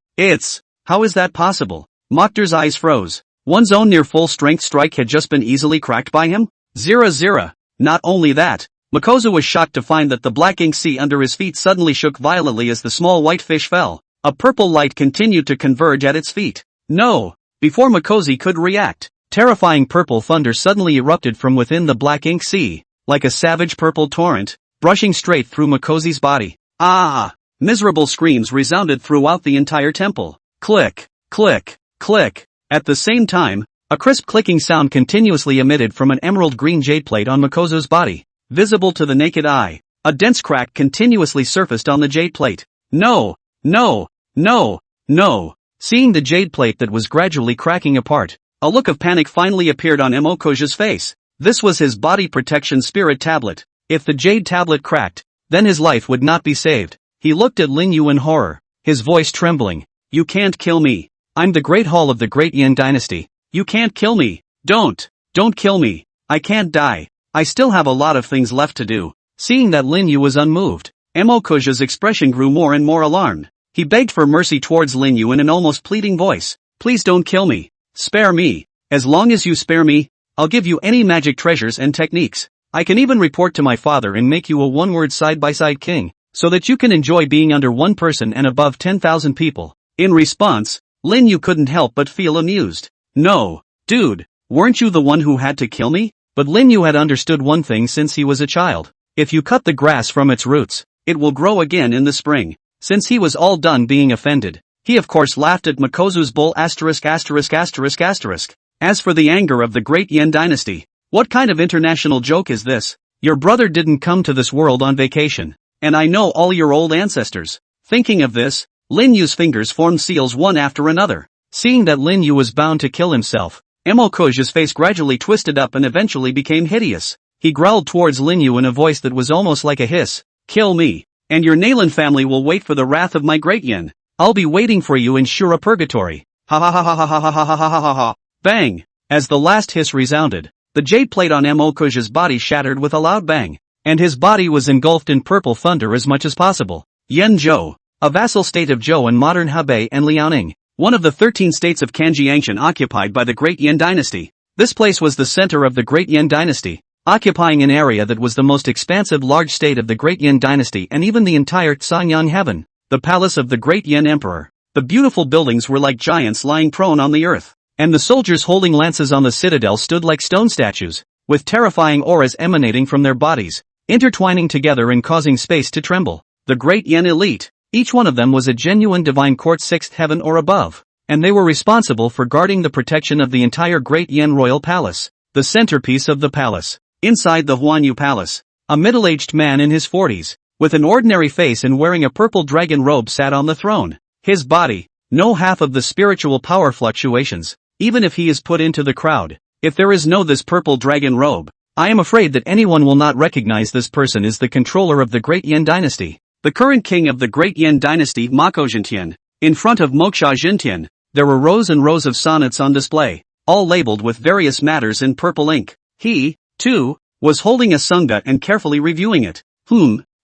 How is that possible? Mottor's eyes froze. One's own near full strength strike had just been easily cracked by him? 0. Not only that, Makozu was shocked to find that the black ink sea under his feet suddenly shook violently as the small white fish fell. A purple light continued to converge at its feet. No! Before Makozu could react, terrifying purple thunder suddenly erupted from within the black ink sea, like a savage purple torrent, brushing straight through Makozu's body. Ah! Miserable screams resounded throughout the entire temple. Click, click, click. At the same time, a crisp clicking sound continuously emitted from an emerald green jade plate on Makozu's body. Visible to the naked eye, a dense crack continuously surfaced on the jade plate. No! No! No! No! Seeing the jade plate that was gradually cracking apart, a look of panic finally appeared on Emokoja's face. This was his body protection spirit tablet. If the jade tablet cracked, then his life would not be saved. He looked at Lin Yu in horror, his voice trembling. You can't kill me. I'm the Great Hall of the Great Yin Dynasty. You can't kill me. Don't kill me. I can't die. I still have a lot of things left to do. Seeing that Lin Yu was unmoved, Emokoja's expression grew more and more alarmed. He begged for mercy towards Lin Yu in an almost pleading voice. Please don't kill me. Spare me. As long as you spare me, I'll give you any magic treasures and techniques. I can even report to my father and make you a one-word side-by-side king, so that you can enjoy being under one person and above 10,000 people. In response, Lin Yu couldn't help but feel amused. No, dude, weren't you the one who had to kill me? But Lin Yu had understood one thing since he was a child. If you cut the grass from its roots, it will grow again in the spring. Since he was all done being offended, he of course laughed at Makozu's bull *********. As for the anger of the Great Yin Dynasty, what kind of international joke is this? Your brother didn't come to this world on vacation. and I know all your old ancestors. Thinking of this, Lin Yu's fingers formed seals one after another. Seeing that Lin Yu was bound to kill himself, Emokuj's face gradually twisted up and eventually became hideous. He growled towards Lin Yu in a voice that was almost like a hiss. Kill me, and your Nalan family will wait for the wrath of my great yin. I'll be waiting for you in Shura Purgatory. Ha ha ha ha ha ha ha ha ha ha ha ha. Bang! As the last hiss resounded, the jade plate on Emokuj's body shattered with a loud bang, and his body was engulfed in purple thunder as much as possible. Yanzhou, a vassal state of Zhou and modern Hebei and Liaoning, one of the 13 states of Kanji ancient occupied by the Great Yin Dynasty. This place was the center of the Great Yin Dynasty, occupying an area that was the most expansive large state of the Great Yin Dynasty and even the entire Sanyang heaven, the palace of the Great Yin Emperor. The beautiful buildings were like giants lying prone on the earth, and the soldiers holding lances on the citadel stood like stone statues, with terrifying auras emanating from their bodies, intertwining together and causing space to tremble. The Great Yin elite, each one of them was a genuine divine court 6th heaven or above, and they were responsible for guarding the protection of the entire Great Yin royal palace, the centerpiece of the palace. Inside the Huanyu palace, a middle-aged man in his 40s, with an ordinary face and wearing a purple dragon robe sat on the throne. His body, no half of the spiritual power fluctuations, even if he is put into the crowd. If there is no this purple dragon robe, I am afraid that anyone will not recognize this person as the controller of the Great Yin Dynasty. The current king of the Great Yin Dynasty, Mako Jintian. In front of Moksha Jintian, there were rows and rows of sonnets on display, all labeled with various matters in purple ink. He, too, was holding a sungha and carefully reviewing it.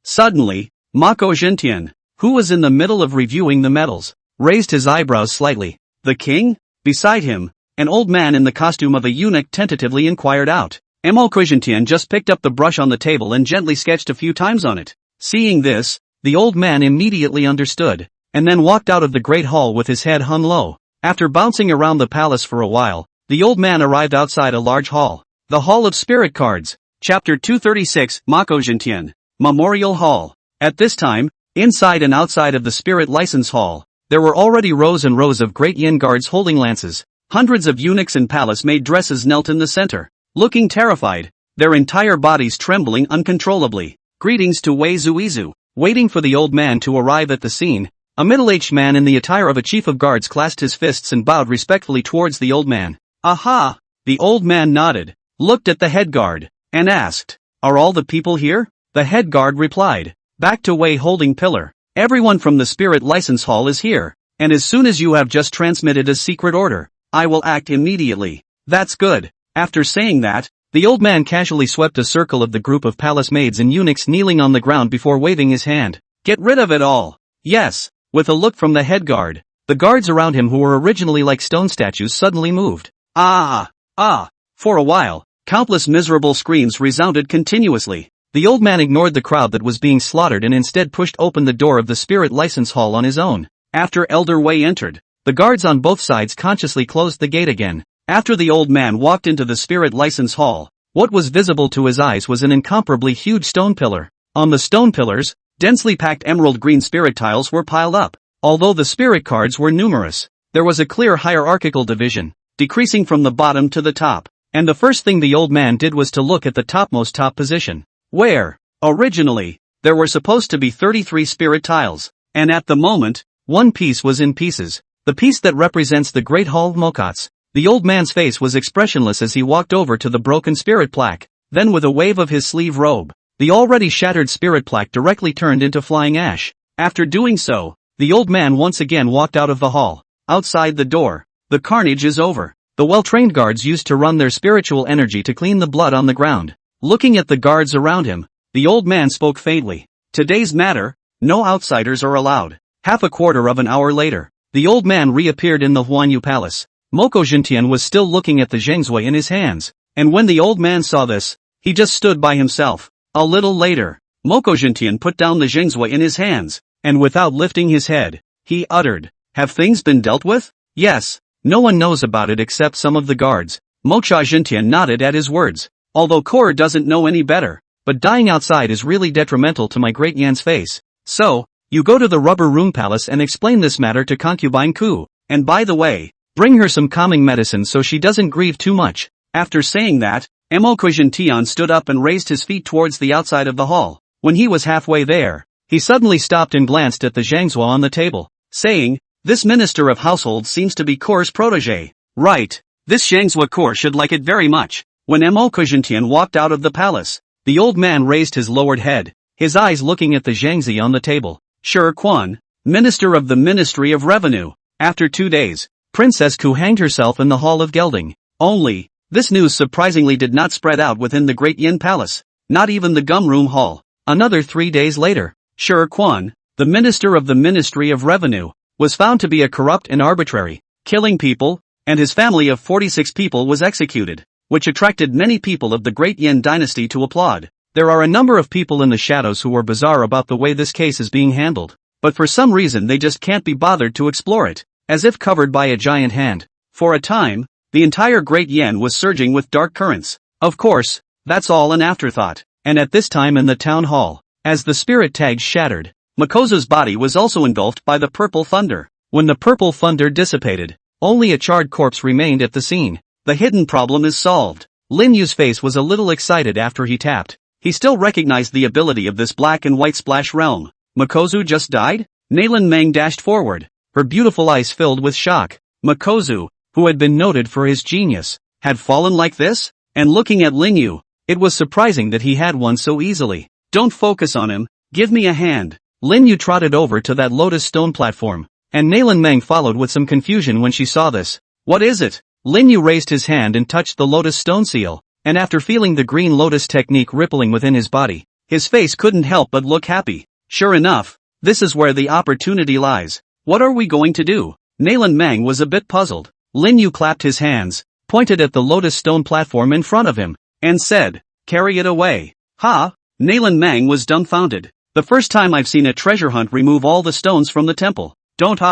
Suddenly, Mako Jintian, who was in the middle of reviewing the medals, raised his eyebrows slightly. The king? Beside him, an old man in the costume of a eunuch tentatively inquired out. Mako Jintian just picked up the brush on the table and gently sketched a few times on it. Seeing this, the old man immediately understood, and then walked out of the great hall with his head hung low. After bouncing around the palace for a while, the old man arrived outside a large hall. The Hall of Spirit Cards. Chapter 236, Mako Jintian. Memorial Hall. At this time, inside and outside of the Spirit License Hall, there were already rows and rows of Great Yin guards holding lances. Hundreds of eunuchs in palace-made dresses knelt in the center, looking terrified, their entire bodies trembling uncontrollably. Greetings to Wei Zuizu. Waiting for the old man to arrive at the scene, a middle-aged man in the attire of a chief of guards clasped his fists and bowed respectfully towards the old man. Aha! The old man nodded, looked at the head guard, and asked, "Are all the people here?" The head guard replied, "Back to Wei holding pillar. Everyone from the Spirit License Hall is here, and as soon as you have just transmitted a secret order, I will act immediately." That's good. After saying that, the old man casually swept a circle of the group of palace maids and eunuchs kneeling on the ground before waving his hand. "Get rid of it all." "Yes." With a look from the head guard, the guards around him who were originally like stone statues suddenly moved. For a while, countless miserable screams resounded continuously. The old man ignored the crowd that was being slaughtered and instead pushed open the door of the Spirit License Hall on his own. After Elder Wei entered, the guards on both sides consciously closed the gate again. After the old man walked into the Spirit License Hall, what was visible to his eyes was an incomparably huge stone pillar. On the stone pillars, densely packed emerald green spirit tiles were piled up. Although the spirit cards were numerous, there was a clear hierarchical division, decreasing from the bottom to the top. And the first thing the old man did was to look at the topmost top position, where, originally, there were supposed to be 33 spirit tiles, and at the moment, one piece was in pieces, the piece that represents the Great Hall of Mokats. The old man's face was expressionless as he walked over to the broken spirit plaque. Then with a wave of his sleeve robe, the already shattered spirit plaque directly turned into flying ash. After doing so, the old man once again walked out of the hall. Outside the door, the carnage is over. The well-trained guards used to run their spiritual energy to clean the blood on the ground. Looking at the guards around him, the old man spoke faintly. "Today's matter, no outsiders are allowed." Half a quarter of an hour later, the old man reappeared in the Huanyu Palace. Moko Jintian was still looking at the zhengzui in his hands, and when the old man saw this, he just stood by himself. A little later, Moko Jintian put down the zhengzui in his hands, and without lifting his head, he uttered, "Have things been dealt with?" "Yes. No one knows about it except some of the guards." Moksha Jintian nodded at his words. "Although Kor doesn't know any better, but dying outside is really detrimental to my great Yan's face. So, you go to the Rubber Room Palace and explain this matter to Concubine Ku, and by the way, bring her some calming medicine so she doesn't grieve too much." After saying that, Moko Jintian stood up and raised his feet towards the outside of the hall. When he was halfway there, he suddenly stopped and glanced at the zhangzhua on the table, saying, "This Minister of Household seems to be Kor's protege. Right. This zhangzhua Kor should like it very much." When Mo Kujintian walked out of the palace, the old man raised his lowered head, his eyes looking at the zhangzi on the table. Shi Quan, Minister of the Ministry of Revenue. After 2 days, Princess Ku hanged herself in the Hall of Gelding. Only, this news surprisingly did not spread out within the Great Yin Palace, not even the Gum Room Hall. Another 3 days later, Shi Quan, the Minister of the Ministry of Revenue, was found to be a corrupt and arbitrary, killing people, and his family of 46 people was executed, which attracted many people of the Great Yin dynasty to applaud. There are a number of people in the shadows who are bizarre about the way this case is being handled, but for some reason they just can't be bothered to explore it, as if covered by a giant hand. For a time, the entire Great Yin was surging with dark currents. Of course, that's all an afterthought. And at this time in the town hall, as the spirit tags shattered, Makozu's body was also engulfed by the purple thunder. When the purple thunder dissipated, only a charred corpse remained at the scene. The hidden problem is solved. Lin Yu's face was a little excited after he tapped. He still recognized the ability of this black and white splash realm. Makozu just died? Nailin Meng dashed forward, her beautiful eyes filled with shock. Makozu, who had been noted for his genius, had fallen like this? And looking at Lin Yu, it was surprising that he had won so easily. Don't focus on him, give me a hand. Lin Yu trotted over to that lotus stone platform, and Nailin Meng followed with some confusion when she saw this. What is it? Lin Yu raised his hand and touched the lotus stone seal, and after feeling the green lotus technique rippling within his body, his face couldn't help but look happy. Sure enough, this is where the opportunity lies. What are we going to do? Nailin Meng was a bit puzzled. Lin Yu clapped his hands, pointed at the lotus stone platform in front of him, and said, "Carry it away." Ha! Nailin Meng was dumbfounded. The first time I've seen a treasure hunt remove all the stones from the temple. Don't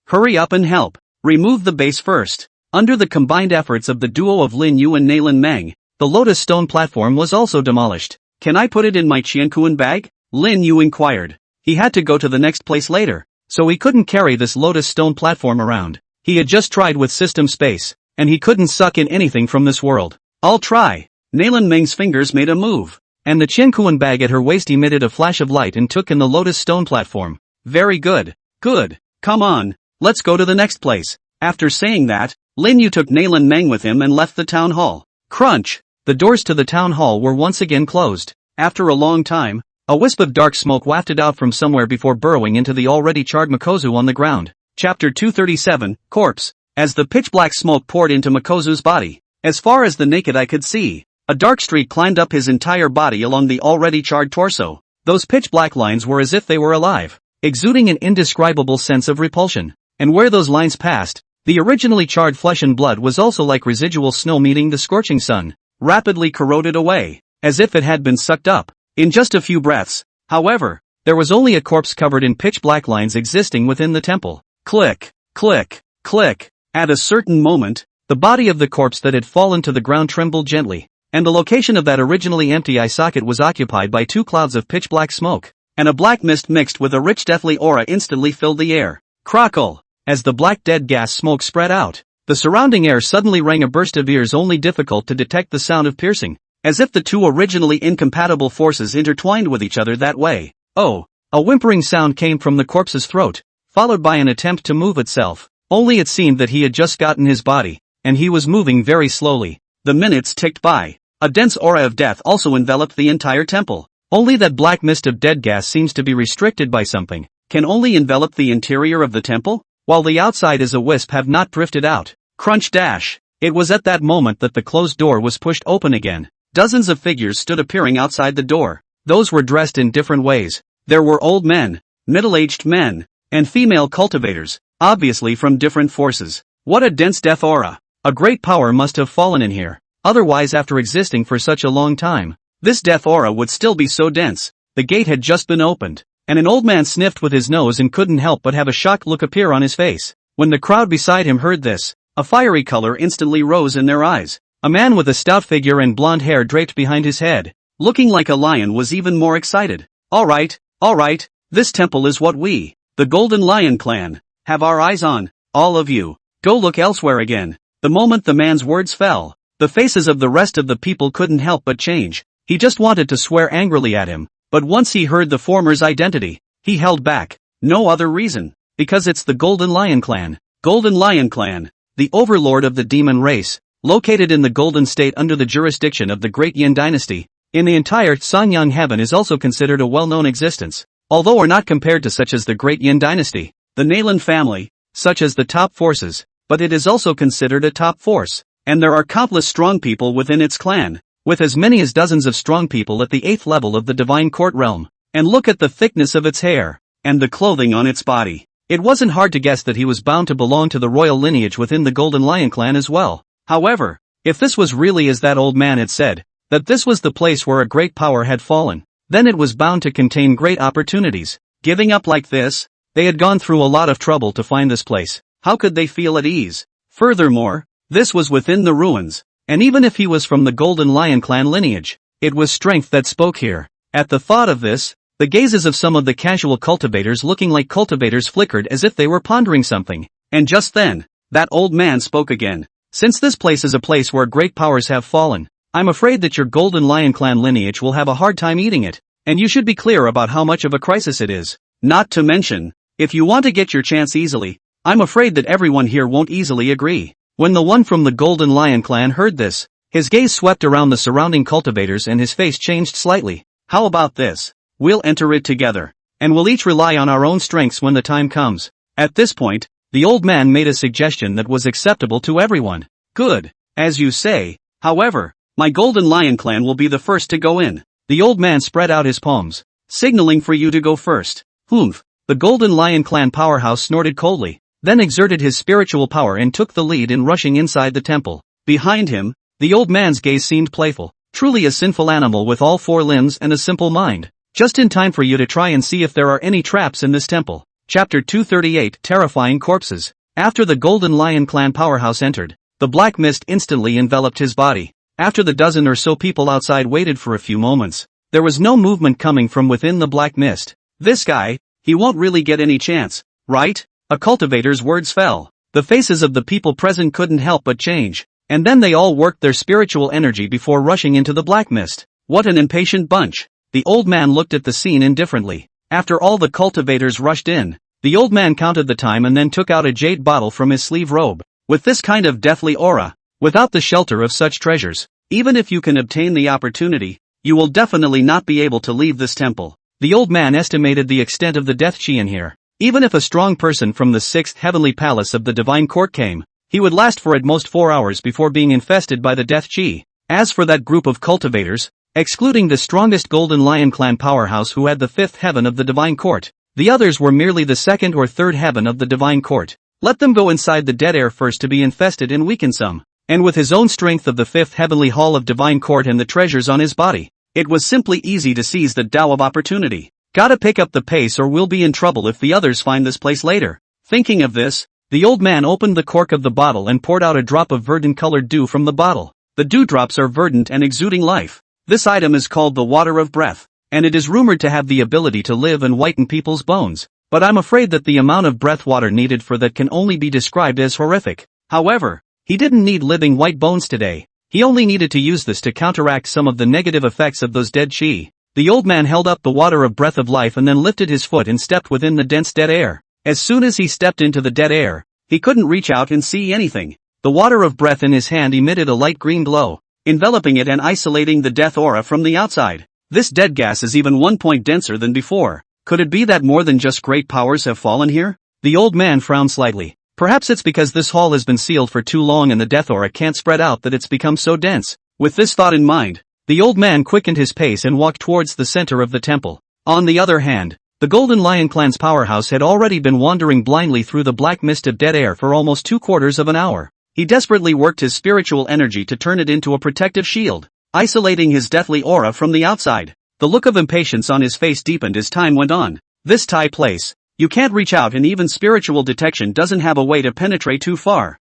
hurry up and help. Remove the base first. Under the combined efforts of the duo of Lin Yu and Nailin Meng, the lotus stone platform was also demolished. Can I put it in my Qiankuan bag? Lin Yu inquired. He had to go to the next place later, so he couldn't carry this lotus stone platform around. He had just tried with system space, and he couldn't suck in anything from this world. I'll try. Nailin Meng's fingers made a move, and the Qiankuan bag at her waist emitted a flash of light and took in the lotus stone platform. Very good. Good. Come on, let's go to the next place. After saying that, Lin Yu took Nailin Meng with him and left the town hall. Crunch! The doors to the town hall were once again closed. After a long time, a wisp of dark smoke wafted out from somewhere before burrowing into the already charred Makozu on the ground. Chapter 237, Corpse. As the pitch-black smoke poured into Makozu's body, as far as the naked eye could see, a dark streak climbed up his entire body along the already charred torso. Those pitch-black lines were as if they were alive, exuding an indescribable sense of repulsion. And where those lines passed, the originally charred flesh and blood was also like residual snow meeting the scorching sun, rapidly corroded away, as if it had been sucked up, in just a few breaths. However, there was only a corpse covered in pitch-black lines existing within the temple. Click, click, click. At a certain moment, the body of the corpse that had fallen to the ground trembled gently, and the location of that originally empty eye socket was occupied by 2 clouds of pitch-black smoke, and a black mist mixed with a rich deathly aura instantly filled the air. Crackle! As the black dead gas smoke spread out, the surrounding air suddenly rang a burst of ears only difficult to detect the sound of piercing, as if the 2 originally incompatible forces intertwined with each other that way. Oh! A whimpering sound came from the corpse's throat, followed by an attempt to move itself. Only it seemed that he had just gotten his body, and he was moving very slowly. The minutes ticked by. A dense aura of death also enveloped the entire temple. Only that black mist of dead gas seems to be restricted by something. Can only envelop the interior of the temple, while the outside as a wisp have not drifted out. Crunch dash. It was at that moment that the closed door was pushed open again. Dozens of figures stood appearing outside the door. Those were dressed in different ways. There were old men, middle-aged men, and female cultivators, obviously from different forces. What a dense death aura. A great power must have fallen in here. Otherwise, after existing for such a long time, this death aura would still be so dense. The gate had just been opened, and an old man sniffed with his nose and couldn't help but have a shocked look appear on his face. When the crowd beside him heard this, a fiery color instantly rose in their eyes. A man with a stout figure and blonde hair draped behind his head, looking like a lion, was even more excited. All right, this temple is what we, the Golden Lion Clan, have our eyes on. All of you, go look elsewhere again. The moment the man's words fell, the faces of the rest of the people couldn't help but change. He just wanted to swear angrily at him, But once he heard the former's identity, he held back. No other reason. Because it's the Golden Lion Clan. Golden Lion Clan, the overlord of the demon race, located in the Golden State under the jurisdiction of the Great Yin Dynasty, in the entire Sanyang Heaven is also considered a well-known existence, although are not compared to such as the Great Yin Dynasty, the Nalan family, such as the top forces, but it is also considered a top force, and there are countless strong people within its clan, with as many as dozens of strong people at the 8th level of the Divine Court realm, and look at the thickness of its hair, and the clothing on its body. It wasn't hard to guess that he was bound to belong to the royal lineage within the Golden Lion Clan as well. However, if this was really as that old man had said, that this was the place where a great power had fallen, then it was bound to contain great opportunities. Giving up like this? They had gone through a lot of trouble to find this place. How could they feel at ease? Furthermore, this was within the ruins, and even if he was from the Golden Lion Clan lineage, it was strength that spoke here. At the thought of this, the gazes of some of the casual cultivators looking like cultivators flickered as if they were pondering something. And just then, that old man spoke again. Since this place is a place where great powers have fallen, I'm afraid that your Golden Lion Clan lineage will have a hard time eating it, and you should be clear about how much of a crisis it is. Not to mention, if you want to get your chance easily, I'm afraid that everyone here won't easily agree. When the one from the Golden Lion Clan heard this, his gaze swept around the surrounding cultivators and his face changed slightly. How about this? We'll enter it together, and we'll each rely on our own strengths when the time comes. At this point, the old man made a suggestion that was acceptable to everyone. Good, as you say. However, my Golden Lion Clan will be the first to go in. The old man spread out his palms, signaling for you to go first. Humph. The Golden Lion Clan powerhouse snorted coldly, then exerted his spiritual power and took the lead in rushing inside the temple. Behind him, the old man's gaze seemed playful, truly a sinful animal with all 4 limbs and a simple mind. Just in time for you to try and see if there are any traps in this temple. Chapter 238 Terrifying Corpses. After the Golden Lion Clan powerhouse entered, the black mist instantly enveloped his body. After the dozen or so people outside waited for a few moments, there was no movement coming from within the black mist. This guy, he won't really get any chance, right? A cultivator's words fell. The faces of the people present couldn't help but change, and then they all worked their spiritual energy before rushing into the black mist. What an impatient bunch. The old man looked at the scene indifferently. After all the cultivators rushed in, the old man counted the time and then took out a jade bottle from his sleeve robe. With this kind of deathly aura, without the shelter of such treasures, even if you can obtain the opportunity, you will definitely not be able to leave this temple. The old man estimated the extent of the death chi in here. Even if a strong person from the 6th heavenly palace of the divine court came, he would last for at most 4 hours before being infested by the death chi. As for that group of cultivators, excluding the strongest Golden Lion Clan powerhouse who had the 5th heaven of the divine court, the others were merely the 2nd or 3rd heaven of the divine court. Let them go inside the dead air first to be infested and weaken some. And with his own strength of the 5th heavenly hall of divine court and the treasures on his body, it was simply easy to seize the Tao of opportunity. Gotta pick up the pace or we'll be in trouble if the others find this place later. Thinking of this, the old man opened the cork of the bottle and poured out a drop of verdant-colored dew from the bottle. The dewdrops are verdant and exuding life. This item is called the water of breath, and it is rumored to have the ability to live and whiten people's bones. But I'm afraid that the amount of breath water needed for that can only be described as horrific. However, he didn't need living white bones today. He only needed to use this to counteract some of the negative effects of those dead chi. The old man held up the water of breath of life and then lifted his foot and stepped within the dense dead air. As soon as he stepped into the dead air, he couldn't reach out and see anything. The water of breath in his hand emitted a light green glow, enveloping it and isolating the death aura from the outside. This dead gas is even 1 point denser than before. Could it be that more than just great powers have fallen here? The old man frowned slightly. Perhaps it's because this hall has been sealed for too long and the death aura can't spread out that it's become so dense. With this thought in mind, the old man quickened his pace and walked towards the center of the temple. On the other hand, the Golden Lion Clan's powerhouse had already been wandering blindly through the black mist of dead air for almost 2/4 of an hour. He desperately worked his spiritual energy to turn it into a protective shield, isolating his deathly aura from the outside. The look of impatience on his face deepened as time went on. This Thai place, you can't reach out and even spiritual detection doesn't have a way to penetrate too far.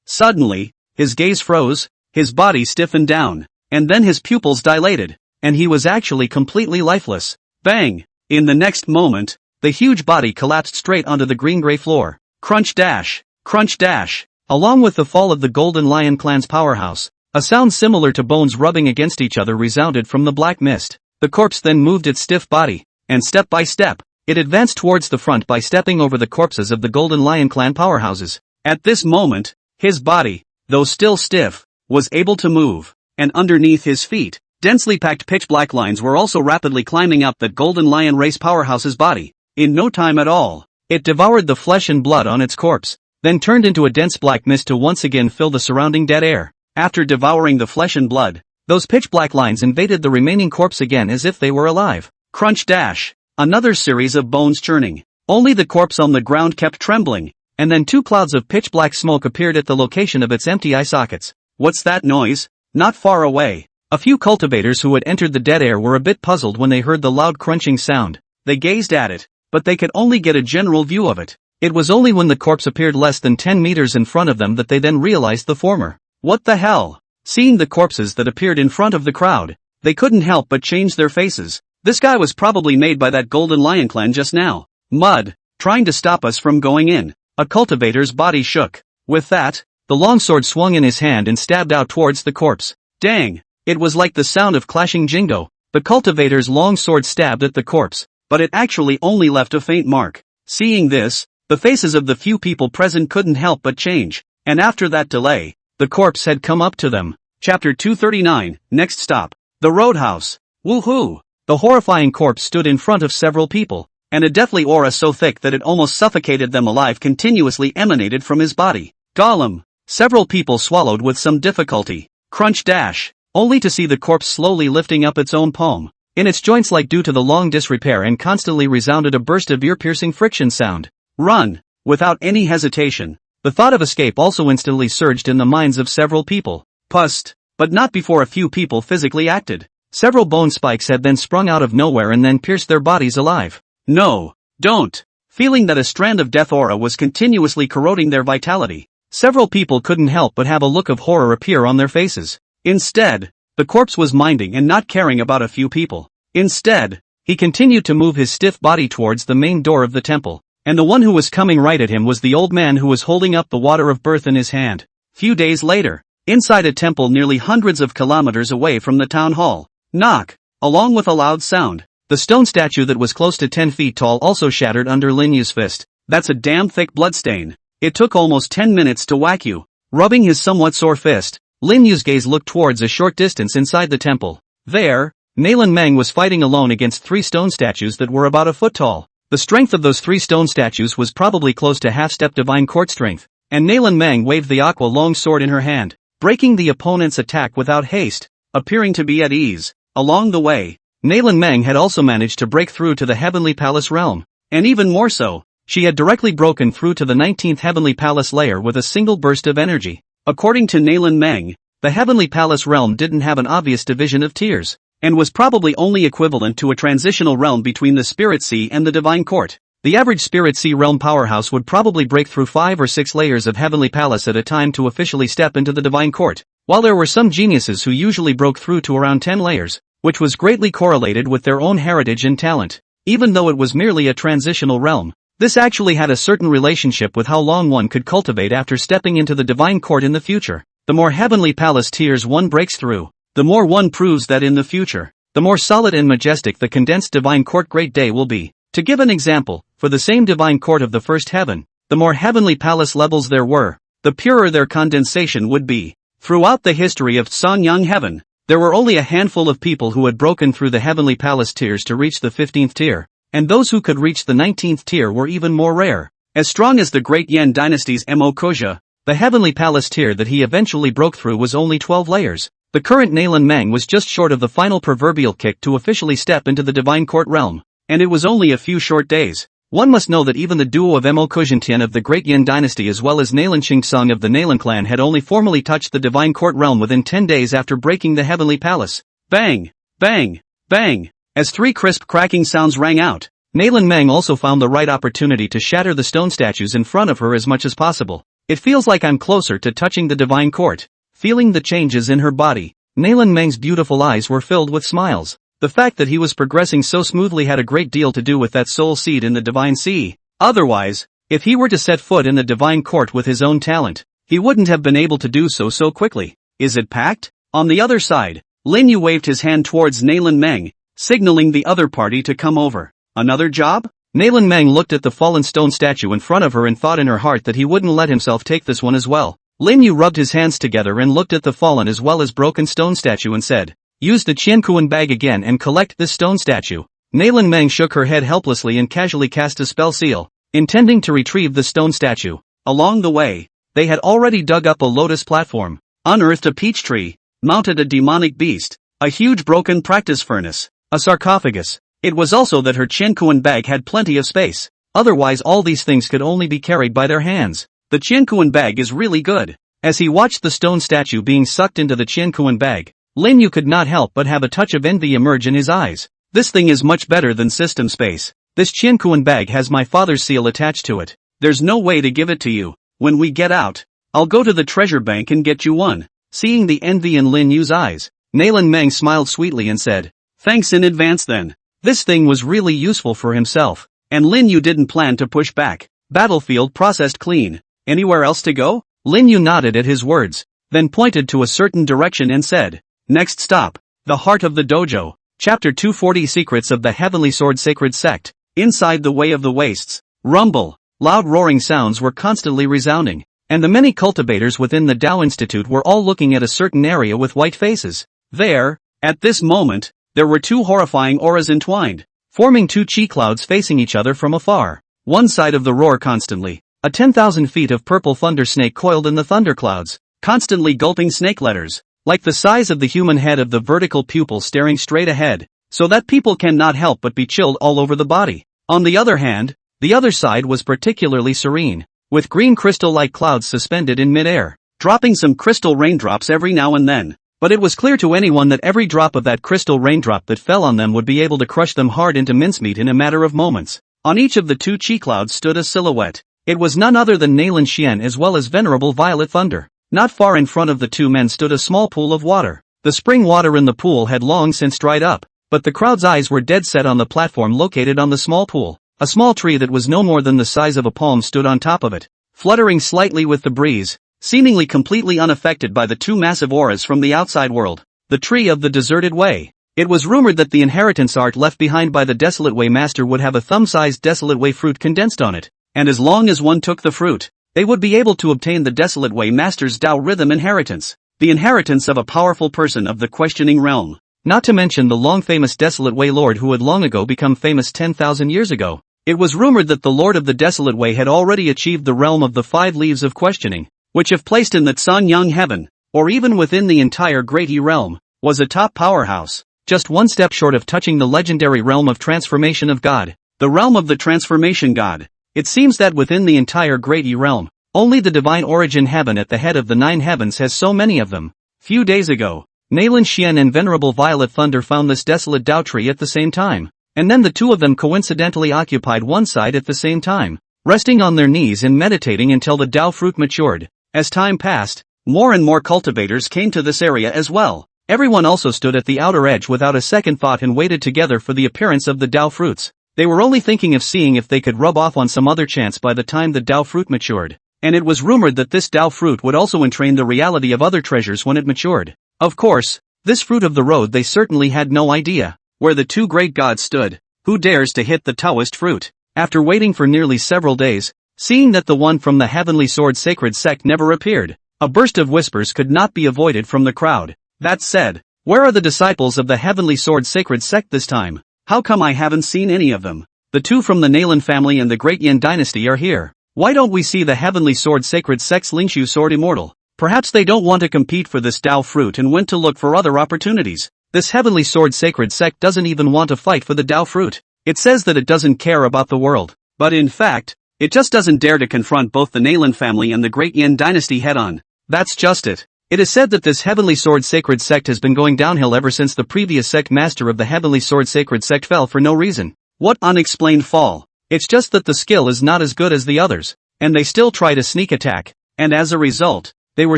Suddenly, his gaze froze, his body stiffened down, and then his pupils dilated, and he was actually completely lifeless. Bang! In the next moment, the huge body collapsed straight onto the green-gray floor. Crunch dash! Crunch dash! Along with the fall of the Golden Lion Clan's powerhouse, a sound similar to bones rubbing against each other resounded from the black mist. The corpse then moved its stiff body, and step by step, it advanced towards the front by stepping over the corpses of the Golden Lion clan powerhouses. At this moment, his body, though still stiff, was able to move, and underneath his feet, densely packed pitch-black lines were also rapidly climbing up that Golden Lion race powerhouse's body. In no time at all, it devoured the flesh and blood on its corpse, then turned into a dense black mist to once again fill the surrounding dead air. After devouring the flesh and blood, those pitch-black lines invaded the remaining corpse again as if they were alive. Crunch dash. Another series of bones churning. Only the corpse on the ground kept trembling, and then 2 clouds of pitch-black smoke appeared at the location of its empty eye sockets. What's that noise? Not far away. A few cultivators who had entered the dead air were a bit puzzled when they heard the loud crunching sound. They gazed at it, but they could only get a general view of it. It was only when the corpse appeared less than 10 meters in front of them that they then realized the former. What the hell? Seeing the corpses that appeared in front of the crowd, they couldn't help but change their faces. This guy was probably made by that Golden Lion clan just now. Mud, trying to stop us from going in. A cultivator's body shook. With that, the longsword swung in his hand and stabbed out towards the corpse. Dang, it was like the sound of clashing jingo. The cultivator's longsword stabbed at the corpse, but it actually only left a faint mark. Seeing this, the faces of the few people present couldn't help but change, and after that delay, the corpse had come up to them. Chapter 239, Next Stop. The Roadhouse. Woohoo! The horrifying corpse stood in front of several people, and a deathly aura so thick that it almost suffocated them alive continuously emanated from his body. Gollum. Several people swallowed with some difficulty. Crunch dash. Only to see the corpse slowly lifting up its own palm. In its joints like due to the long disrepair and constantly resounded a burst of ear-piercing friction sound. Run. Without any hesitation. The thought of escape also instantly surged in the minds of several people. Pust. But not before a few people physically acted. Several bone spikes had then sprung out of nowhere and then pierced their bodies alive. No. Don't. Feeling that a strand of death aura was continuously corroding their vitality, several people couldn't help but have a look of horror appear on their faces. Instead, the corpse was minding and not caring about a few people. Instead, he continued to move his stiff body towards the main door of the temple, and the one who was coming right at him was the old man who was holding up the water of birth in his hand. Few days later, inside a temple nearly hundreds of kilometers away from the town hall. Knock. Along with a loud sound, the stone statue that was close to 10 feet tall also shattered under Lin Yu's fist. That's a damn thick bloodstain. It took almost 10 minutes to whack you. Rubbing his somewhat sore fist, Lin Yu's gaze looked towards a short distance inside the temple. There, Nalan Meng was fighting alone against 3 stone statues that were about a foot tall. The strength of those 3 stone statues was probably close to half-step divine court strength, and Nalan Meng waved the aqua long sword in her hand, breaking the opponent's attack without haste, appearing to be at ease. Along the way, Nalan Meng had also managed to break through to the Heavenly Palace realm, and even more so, she had directly broken through to the 19th Heavenly Palace layer with a single burst of energy. According to Nalan Meng, the Heavenly Palace realm didn't have an obvious division of tiers, and was probably only equivalent to a transitional realm between the Spirit Sea and the Divine Court. The average Spirit Sea realm powerhouse would probably break through 5 or 6 layers of Heavenly Palace at a time to officially step into the Divine Court, while there were some geniuses who usually broke through to around 10 layers, which was greatly correlated with their own heritage and talent. Even though it was merely a transitional realm, this actually had a certain relationship with how long one could cultivate after stepping into the Divine Court in the future. The more Heavenly Palace tiers one breaks through, the more one proves that in the future, the more solid and majestic the condensed Divine Court Great Day will be. To give an example, for the same Divine Court of the first heaven, the more Heavenly Palace levels there were, the purer their condensation would be. Throughout the history of Sanyang Heaven, there were only a handful of people who had broken through the Heavenly Palace tiers to reach the 15th tier, and those who could reach the 19th tier were even more rare. As strong as the Great Yan Dynasty's Mo Koja, the Heavenly Palace tier that he eventually broke through was only 12 layers. The current Nalan Meng was just short of the final proverbial kick to officially step into the Divine Court realm, and it was only a few short days. One must know that even the duo of Mo Kojantian of the Great Yan Dynasty as well as Nalan Shingsung of the Nalan clan had only formally touched the Divine Court realm within 10 days after breaking the Heavenly Palace. Bang! Bang! Bang! As 3 crisp cracking sounds rang out, Nalan Meng also found the right opportunity to shatter the stone statues in front of her as much as possible. It feels like I'm closer to touching the Divine Court. Feeling the changes in her body, Nalan Meng's beautiful eyes were filled with smiles. The fact that he was progressing so smoothly had a great deal to do with that soul seed in the Divine Sea. Otherwise, if he were to set foot in the Divine Court with his own talent, he wouldn't have been able to do so quickly. Is it packed? On the other side, Lin Yu waved his hand towards Nalan Meng, signaling the other party to come over. Another job? Nalan Meng looked at the fallen stone statue in front of her and thought in her heart that he wouldn't let himself take this one as well. Lin Yu rubbed his hands together and looked at the fallen as well as broken stone statue and said, "Use the Qiankuan bag again and collect this stone statue." Nalan Meng shook her head helplessly and casually cast a spell seal, intending to retrieve the stone statue. Along the way, they had already dug up a lotus platform, unearthed a peach tree, mounted a demonic beast, a huge broken practice furnace, a sarcophagus. It was also that her Qiankuan bag had plenty of space, otherwise all these things could only be carried by their hands. The Qiankuan bag is really good. As he watched the stone statue being sucked into the Qiankuan bag, Lin Yu could not help but have a touch of envy emerge in his eyes. This thing is much better than system space. This Qiankuan bag has my father's seal attached to it. There's no way to give it to you. When we get out, I'll go to the treasure bank and get you one. Seeing the envy in Lin Yu's eyes, Nalan Meng smiled sweetly and said, "Thanks in advance then." This thing was really useful for himself, and Lin Yu didn't plan to push back. Battlefield processed clean. Anywhere else to go? Lin Yu nodded at his words, then pointed to a certain direction and said, "Next stop, the heart of the dojo." Chapter 240 Secrets of the Heavenly Sword Sacred Sect. Inside the Way of the Wastes, rumble, loud roaring sounds were constantly resounding, and the many cultivators within the Tao Institute were all looking at a certain area with white faces. There, at this moment, there were two horrifying auras entwined, forming two chi clouds facing each other from afar. One side of the roar constantly, a 10,000 feet of purple thunder snake coiled in the thunderclouds, constantly gulping snake letters, like the size of the human head of the vertical pupil staring straight ahead, so that people cannot help but be chilled all over the body. On the other hand, the other side was particularly serene, with green crystal-like clouds suspended in mid-air, dropping some crystal raindrops every now and then. But it was clear to anyone that every drop of that crystal raindrop that fell on them would be able to crush them hard into mincemeat in a matter of moments. On each of the two chi clouds stood a silhouette. It was none other than Nalan Xian as well as Venerable Violet Thunder. Not far in front of the two men stood a small pool of water. The spring water in the pool had long since dried up, but the crowd's eyes were dead set on the platform located on the small pool. A small tree that was no more than the size of a palm stood on top of it, fluttering slightly with the breeze, seemingly completely unaffected by the two massive auras from the outside world. The Tree of the Deserted Way. It was rumored that the inheritance art left behind by the Desolate Way Master would have a thumb-sized Desolate Way fruit condensed on it, and as long as one took the fruit, they would be able to obtain the Desolate Way Master's Tao Rhythm inheritance, the inheritance of a powerful person of the questioning realm. Not to mention the long-famous Desolate Way Lord who had long ago become famous 10,000 years ago. It was rumored that the Lord of the Desolate Way had already achieved the realm of the 5 leaves of questioning, which if placed in the Sanyang heaven, or even within the entire Great Yi realm, was a top powerhouse, just one step short of touching the legendary realm of Transformation of God, the realm of the Transformation God. It seems that within the entire Great Yi realm, only the Divine Origin Heaven at the head of the 9 heavens has so many of them. Few days ago, Nalan Xian and Venerable Violet Thunder found this desolate Tao tree at the same time, and then the two of them coincidentally occupied one side at the same time, resting on their knees and meditating until the Tao fruit matured. As time passed, more and more cultivators came to this area as well. Everyone also stood at the outer edge without a second thought and waited together for the appearance of the Tao fruits. They were only thinking of seeing if they could rub off on some other chance by the time the Tao fruit matured, and it was rumored that this Tao fruit would also entrain the reality of other treasures when it matured. Of course, this fruit of the road they certainly had no idea where the two great gods stood. Who dares to hit the Taoist fruit? After waiting for nearly several days, seeing that the one from the Heavenly Sword Sacred Sect never appeared, a burst of whispers could not be avoided from the crowd. That said, where are the disciples of the Heavenly Sword Sacred Sect this time? How come I haven't seen any of them? The two from the Nalan family and the Great Yin dynasty are here. Why don't we see the Heavenly Sword Sacred Sect's Lingshu Sword Immortal? Perhaps they don't want to compete for this Tao fruit and went to look for other opportunities. This Heavenly Sword Sacred Sect doesn't even want to fight for the Tao fruit. It says that it doesn't care about the world, but in fact, it just doesn't dare to confront both the Nalan family and the Great Yin dynasty head-on. That's just it. It is said that this Heavenly Sword Sacred Sect has been going downhill ever since the previous sect master of the Heavenly Sword Sacred Sect fell for no reason. What unexplained fall? It's just that the skill is not as good as the others, and they still try to sneak attack, and as a result, they were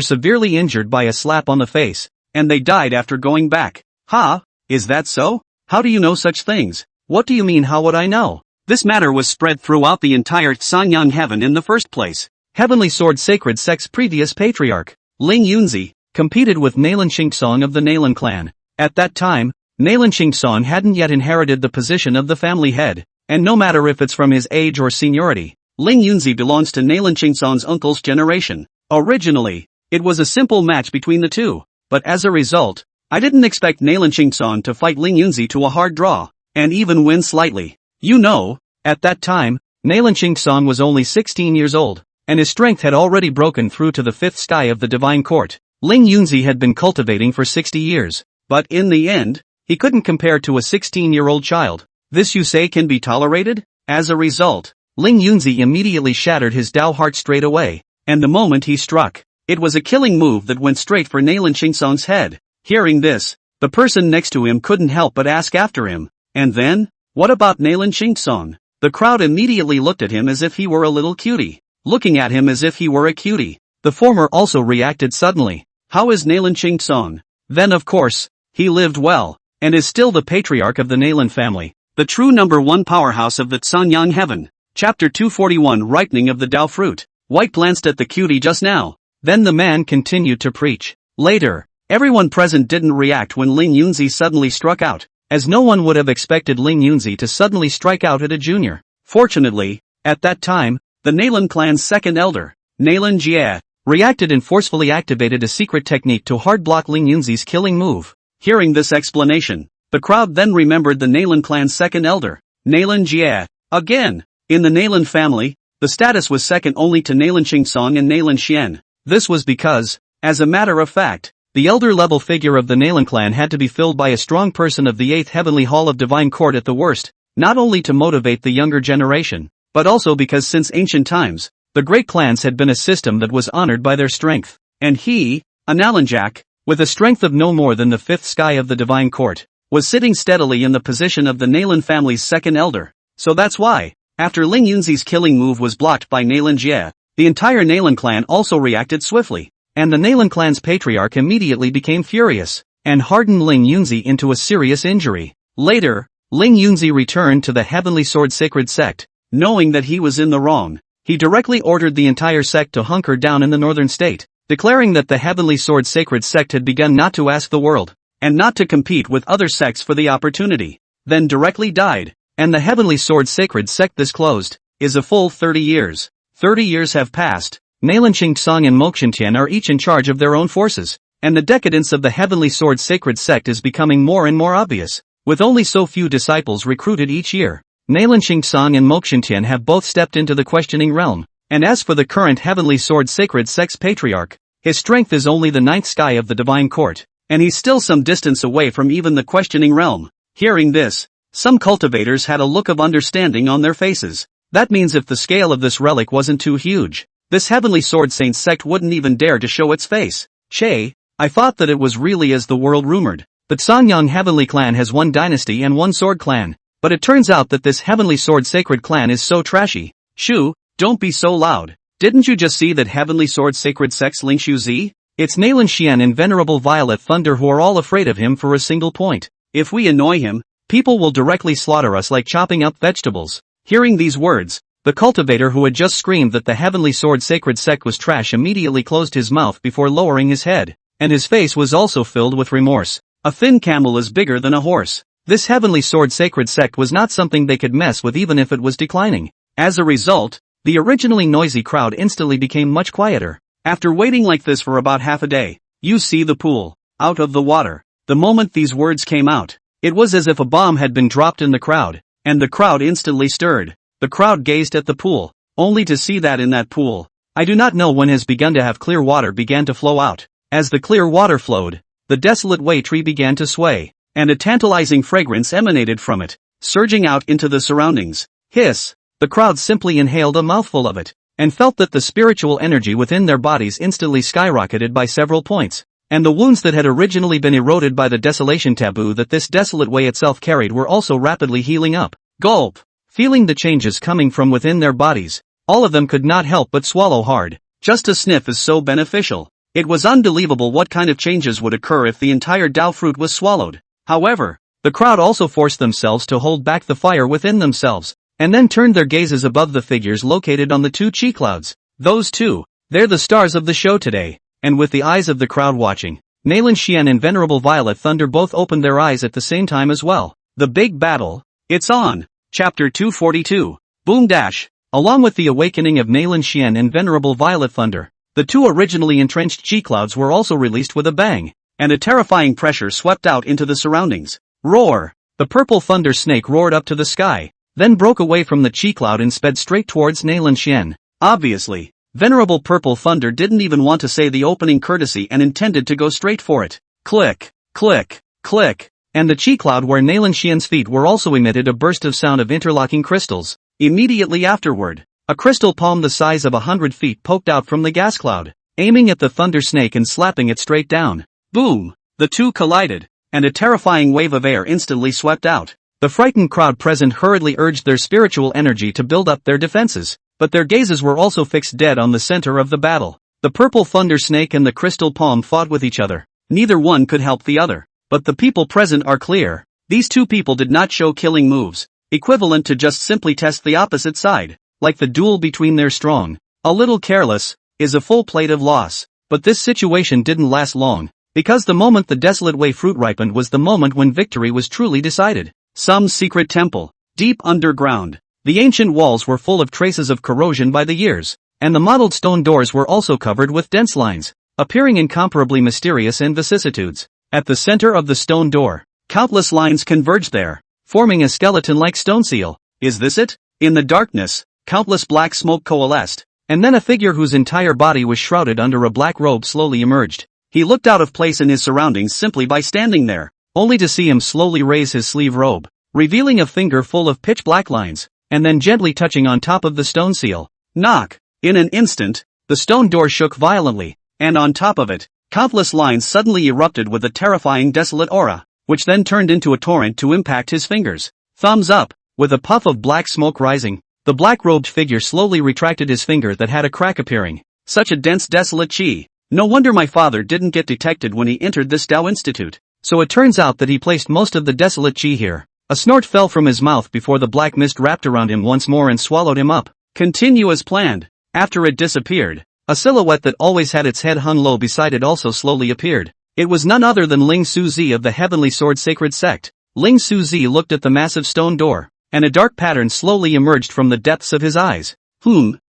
severely injured by a slap on the face, and they died after going back. Ha? Is that so? How do you know such things? What do you mean how would I know? This matter was spread throughout the entire Sanyang heaven in the first place. Heavenly Sword Sacred Sect's previous patriarch, Ling Yunzi, competed with Nalan Xingtsong of the Nalan clan. At that time, Nalan Song hadn't yet inherited the position of the family head, and no matter if it's from his age or seniority, Ling Yunzi belongs to Nalan Song's uncle's generation. Originally, it was a simple match between the two, but as a result, I didn't expect Nalan Song to fight Ling Yunzi to a hard draw, and even win slightly. You know, at that time, Nalan Song was only 16 years old, and his strength had already broken through to the fifth sky of the divine court. Ling Yunzi had been cultivating for 60 years, but in the end, he couldn't compare to a 16-year-old child. This you say can be tolerated? As a result, Ling Yunzi immediately shattered his Dao heart straight away, and the moment he struck, it was a killing move that went straight for Nalan Song's head. Hearing this, the person next to him couldn't help but ask after him, and then, what about Nalan Song? The crowd immediately looked at him as if he were a little cutie, looking at him as if he were a cutie. The former also reacted suddenly. How is Nalan Song? Then of course, he lived well, and is still the patriarch of the Nalan family, the true number one powerhouse of the Sanyang heaven. Chapter 241 Ripening of the Dao Fruit. White glanced at the cutie just now. Then the man continued to preach. Later, everyone present didn't react when Ling Yunzi suddenly struck out, as no one would have expected Ling Yunzi to suddenly strike out at a junior. Fortunately, at that time, the Nalan clan's second elder, Nalan Jie, reacted and forcefully activated a secret technique to hard block Ling Yunzi's killing move. Hearing this explanation, the crowd then remembered the Nalan clan's second elder, Nalan Jie. Again, in the Nalan family, the status was second only to Nalan Song and Nalan Xian. This was because, as a matter of fact, the elder-level figure of the Nalan clan had to be filled by a strong person of the 8th Heavenly Hall of Divine Court at the worst, not only to motivate the younger generation, but also because since ancient times, the great clans had been a system that was honored by their strength. And he, a Nalanjak, with a strength of no more than the 5th sky of the Divine Court, was sitting steadily in the position of the Nalan family's second elder. So that's why, after Ling Yunzi's killing move was blocked by Nalan Jie, the entire Nalan clan also reacted swiftly, and the Nalan clan's patriarch immediately became furious, and hardened Ling Yunzi into a serious injury. Later, Ling Yunzi returned to the Heavenly Sword Sacred Sect. Knowing that he was in the wrong, he directly ordered the entire sect to hunker down in the northern state, declaring that the Heavenly Sword Sacred Sect had begun not to ask the world, and not to compete with other sects for the opportunity, then directly died, and the Heavenly Sword Sacred Sect this closed, is a full 30 years. 30 years have passed, Nalan Song and Mokshintian are each in charge of their own forces, and the decadence of the Heavenly Sword Sacred Sect is becoming more and more obvious, with only so few disciples recruited each year. Nalan Song and Mokshintian have both stepped into the questioning realm, and as for the current Heavenly Sword Sacred Sect's patriarch, his strength is only the 9th sky of the Divine Court, and he's still some distance away from even the questioning realm. Hearing this, some cultivators had a look of understanding on their faces. That means if the scale of this relic wasn't too huge, this Heavenly Sword Saint sect wouldn't even dare to show its face. Che, I thought that it was really as the world rumored. The Sanyang Heavenly Clan has one dynasty and one sword clan, but it turns out that this Heavenly Sword Sacred Clan is so trashy. Shu, don't be so loud. Didn't you just see that Heavenly Sword Sacred Sect's Ling Shu Zi? It's Nalan Xian and Venerable Violet Thunder who are all afraid of him for a single point. If we annoy him, people will directly slaughter us like chopping up vegetables. Hearing these words, the cultivator who had just screamed that the Heavenly Sword Sacred Sect was trash immediately closed his mouth before lowering his head, and his face was also filled with remorse. A thin camel is bigger than a horse. This Heavenly Sword Sacred Sect was not something they could mess with even if it was declining. As a result, the originally noisy crowd instantly became much quieter. After waiting like this for about half a day, you see the pool, out of the water. The moment these words came out, it was as if a bomb had been dropped in the crowd, and the crowd instantly stirred. The crowd gazed at the pool, only to see that in that pool, I do not know when has begun to have clear water began to flow out. As the clear water flowed, the desolate way tree began to sway, and a tantalizing fragrance emanated from it, surging out into the surroundings. Hiss! The crowd simply inhaled a mouthful of it, and felt that the spiritual energy within their bodies instantly skyrocketed by several points, and the wounds that had originally been eroded by the desolation taboo that this desolate way itself carried were also rapidly healing up. Gulp! Feeling the changes coming from within their bodies, all of them could not help but swallow hard. Just a sniff is so beneficial. It was unbelievable what kind of changes would occur if the entire Dao fruit was swallowed. However, the crowd also forced themselves to hold back the fire within themselves, and then turned their gazes above the figures located on the two chi clouds. Those two, they're the stars of the show today, and with the eyes of the crowd watching, Nayland Xian and Venerable Violet Thunder both opened their eyes at the same time as well. The big battle. It's on. Chapter 242. Boom dash. Along with the awakening of Nayland Xian and Venerable Violet Thunder, the two originally entrenched G-clouds were also released with a bang, and a terrifying pressure swept out into the surroundings. Roar! The purple thunder snake roared up to the sky, then broke away from the G-cloud and sped straight towards Nayland Xian. Obviously, Venerable Purple Thunder didn't even want to say the opening courtesy and intended to go straight for it. Click, click, click, and the G-cloud where Nayland Xian's feet were also emitted a burst of sound of interlocking crystals. Immediately afterward, a crystal palm the size of 100 feet poked out from the gas cloud, aiming at the thunder snake and slapping it straight down. Boom! The two collided, and a terrifying wave of air instantly swept out. The frightened crowd present hurriedly urged their spiritual energy to build up their defenses, but their gazes were also fixed dead on the center of the battle. The purple thunder snake and the crystal palm fought with each other. Neither one could help the other, but the people present are clear. These two people did not show killing moves, equivalent to just simply test the opposite side, like the duel between their strong, a little careless, is a full plate of loss. But this situation didn't last long, because the moment the Desolate Way fruit ripened was the moment when victory was truly decided. Some secret temple, deep underground. The ancient walls were full of traces of corrosion by the years, and the mottled stone doors were also covered with dense lines, appearing incomparably mysterious and vicissitudes. At the center of the stone door, countless lines converged there, forming a skeleton-like stone seal. Is this it? In the darkness, countless black smoke coalesced, and then a figure whose entire body was shrouded under a black robe slowly emerged. He looked out of place in his surroundings simply by standing there, only to see him slowly raise his sleeve robe, revealing a finger full of pitch-black lines, and then gently touching on top of the stone seal. Knock! In an instant, the stone door shook violently, and on top of it, countless lines suddenly erupted with a terrifying desolate aura, which then turned into a torrent to impact his fingers. Thumbs up! With a puff of black smoke rising, the black-robed figure slowly retracted his finger that had a crack appearing. Such a dense desolate chi. No wonder my father didn't get detected when he entered this Tao Institute. So it turns out that he placed most of the desolate chi here. A snort fell from his mouth before the black mist wrapped around him once more and swallowed him up. Continue as planned. After it disappeared, a silhouette that always had its head hung low beside it also slowly appeared. It was none other than Ling Suzi of the Heavenly Sword Sacred Sect. Ling Suzi looked at the massive stone door, and a dark pattern slowly emerged from the depths of his eyes.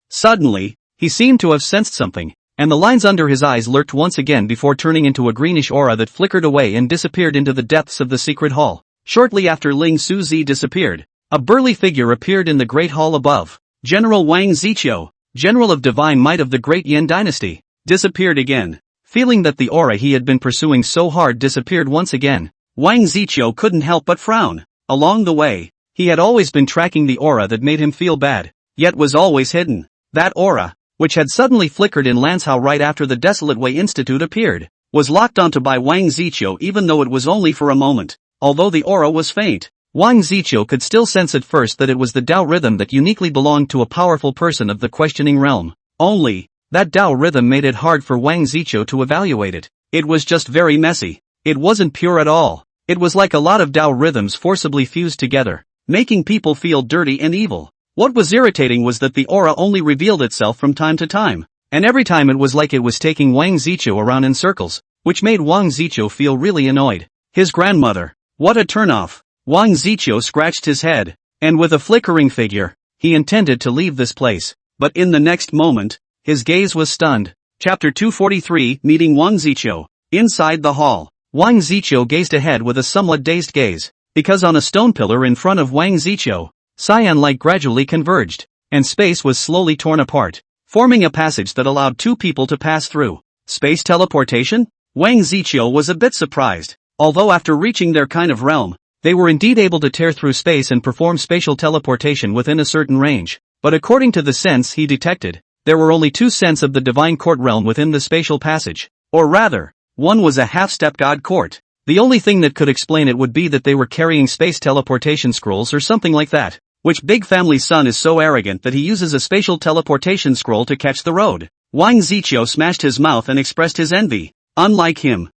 Suddenly, he seemed to have sensed something, and the lines under his eyes lurked once again before turning into a greenish aura that flickered away and disappeared into the depths of the secret hall. Shortly after Ling Suzi disappeared, a burly figure appeared in the great hall above. General Wang Ziqiu, general of divine might of the great Yin dynasty, disappeared again. Feeling that the aura he had been pursuing so hard disappeared once again, Wang Ziqiu couldn't help but frown. Along the way, he had always been tracking the aura that made him feel bad, yet was always hidden. That aura, which had suddenly flickered in Lanzhou right after the Desolate Way Institute appeared, was locked onto by Wang Ziqiu even though it was only for a moment. Although the aura was faint, Wang Ziqiu could still sense at first that it was the Tao rhythm that uniquely belonged to a powerful person of the questioning realm. Only, that Tao rhythm made it hard for Wang Ziqiu to evaluate it. It was just very messy. It wasn't pure at all. It was like a lot of Tao rhythms forcibly fused together, making people feel dirty and evil. What was irritating was that the aura only revealed itself from time to time, and every time it was like it was taking Wang Ziqiu around in circles, which made Wang Ziqiu feel really annoyed. His grandmother. What a turnoff. Wang Ziqiu scratched his head, and with a flickering figure, he intended to leave this place. But in the next moment, his gaze was stunned. Chapter 243, Meeting Wang Ziqiu. Inside the hall, Wang Ziqiu gazed ahead with a somewhat dazed gaze, because on a stone pillar in front of Wang Ziqiu, cyan light gradually converged, and space was slowly torn apart, forming a passage that allowed two people to pass through. Space teleportation? Wang Ziqiu was a bit surprised. Although after reaching their kind of realm, they were indeed able to tear through space and perform spatial teleportation within a certain range, but according to the sense he detected, there were only two scents of the divine court realm within the spatial passage. Or rather, one was a half-step god court. The only thing that could explain it would be that they were carrying space teleportation scrolls or something like that. Which big family's son is so arrogant that he uses a spatial teleportation scroll to catch the road? Wang Ziqiu smashed his mouth and expressed his envy. Unlike him,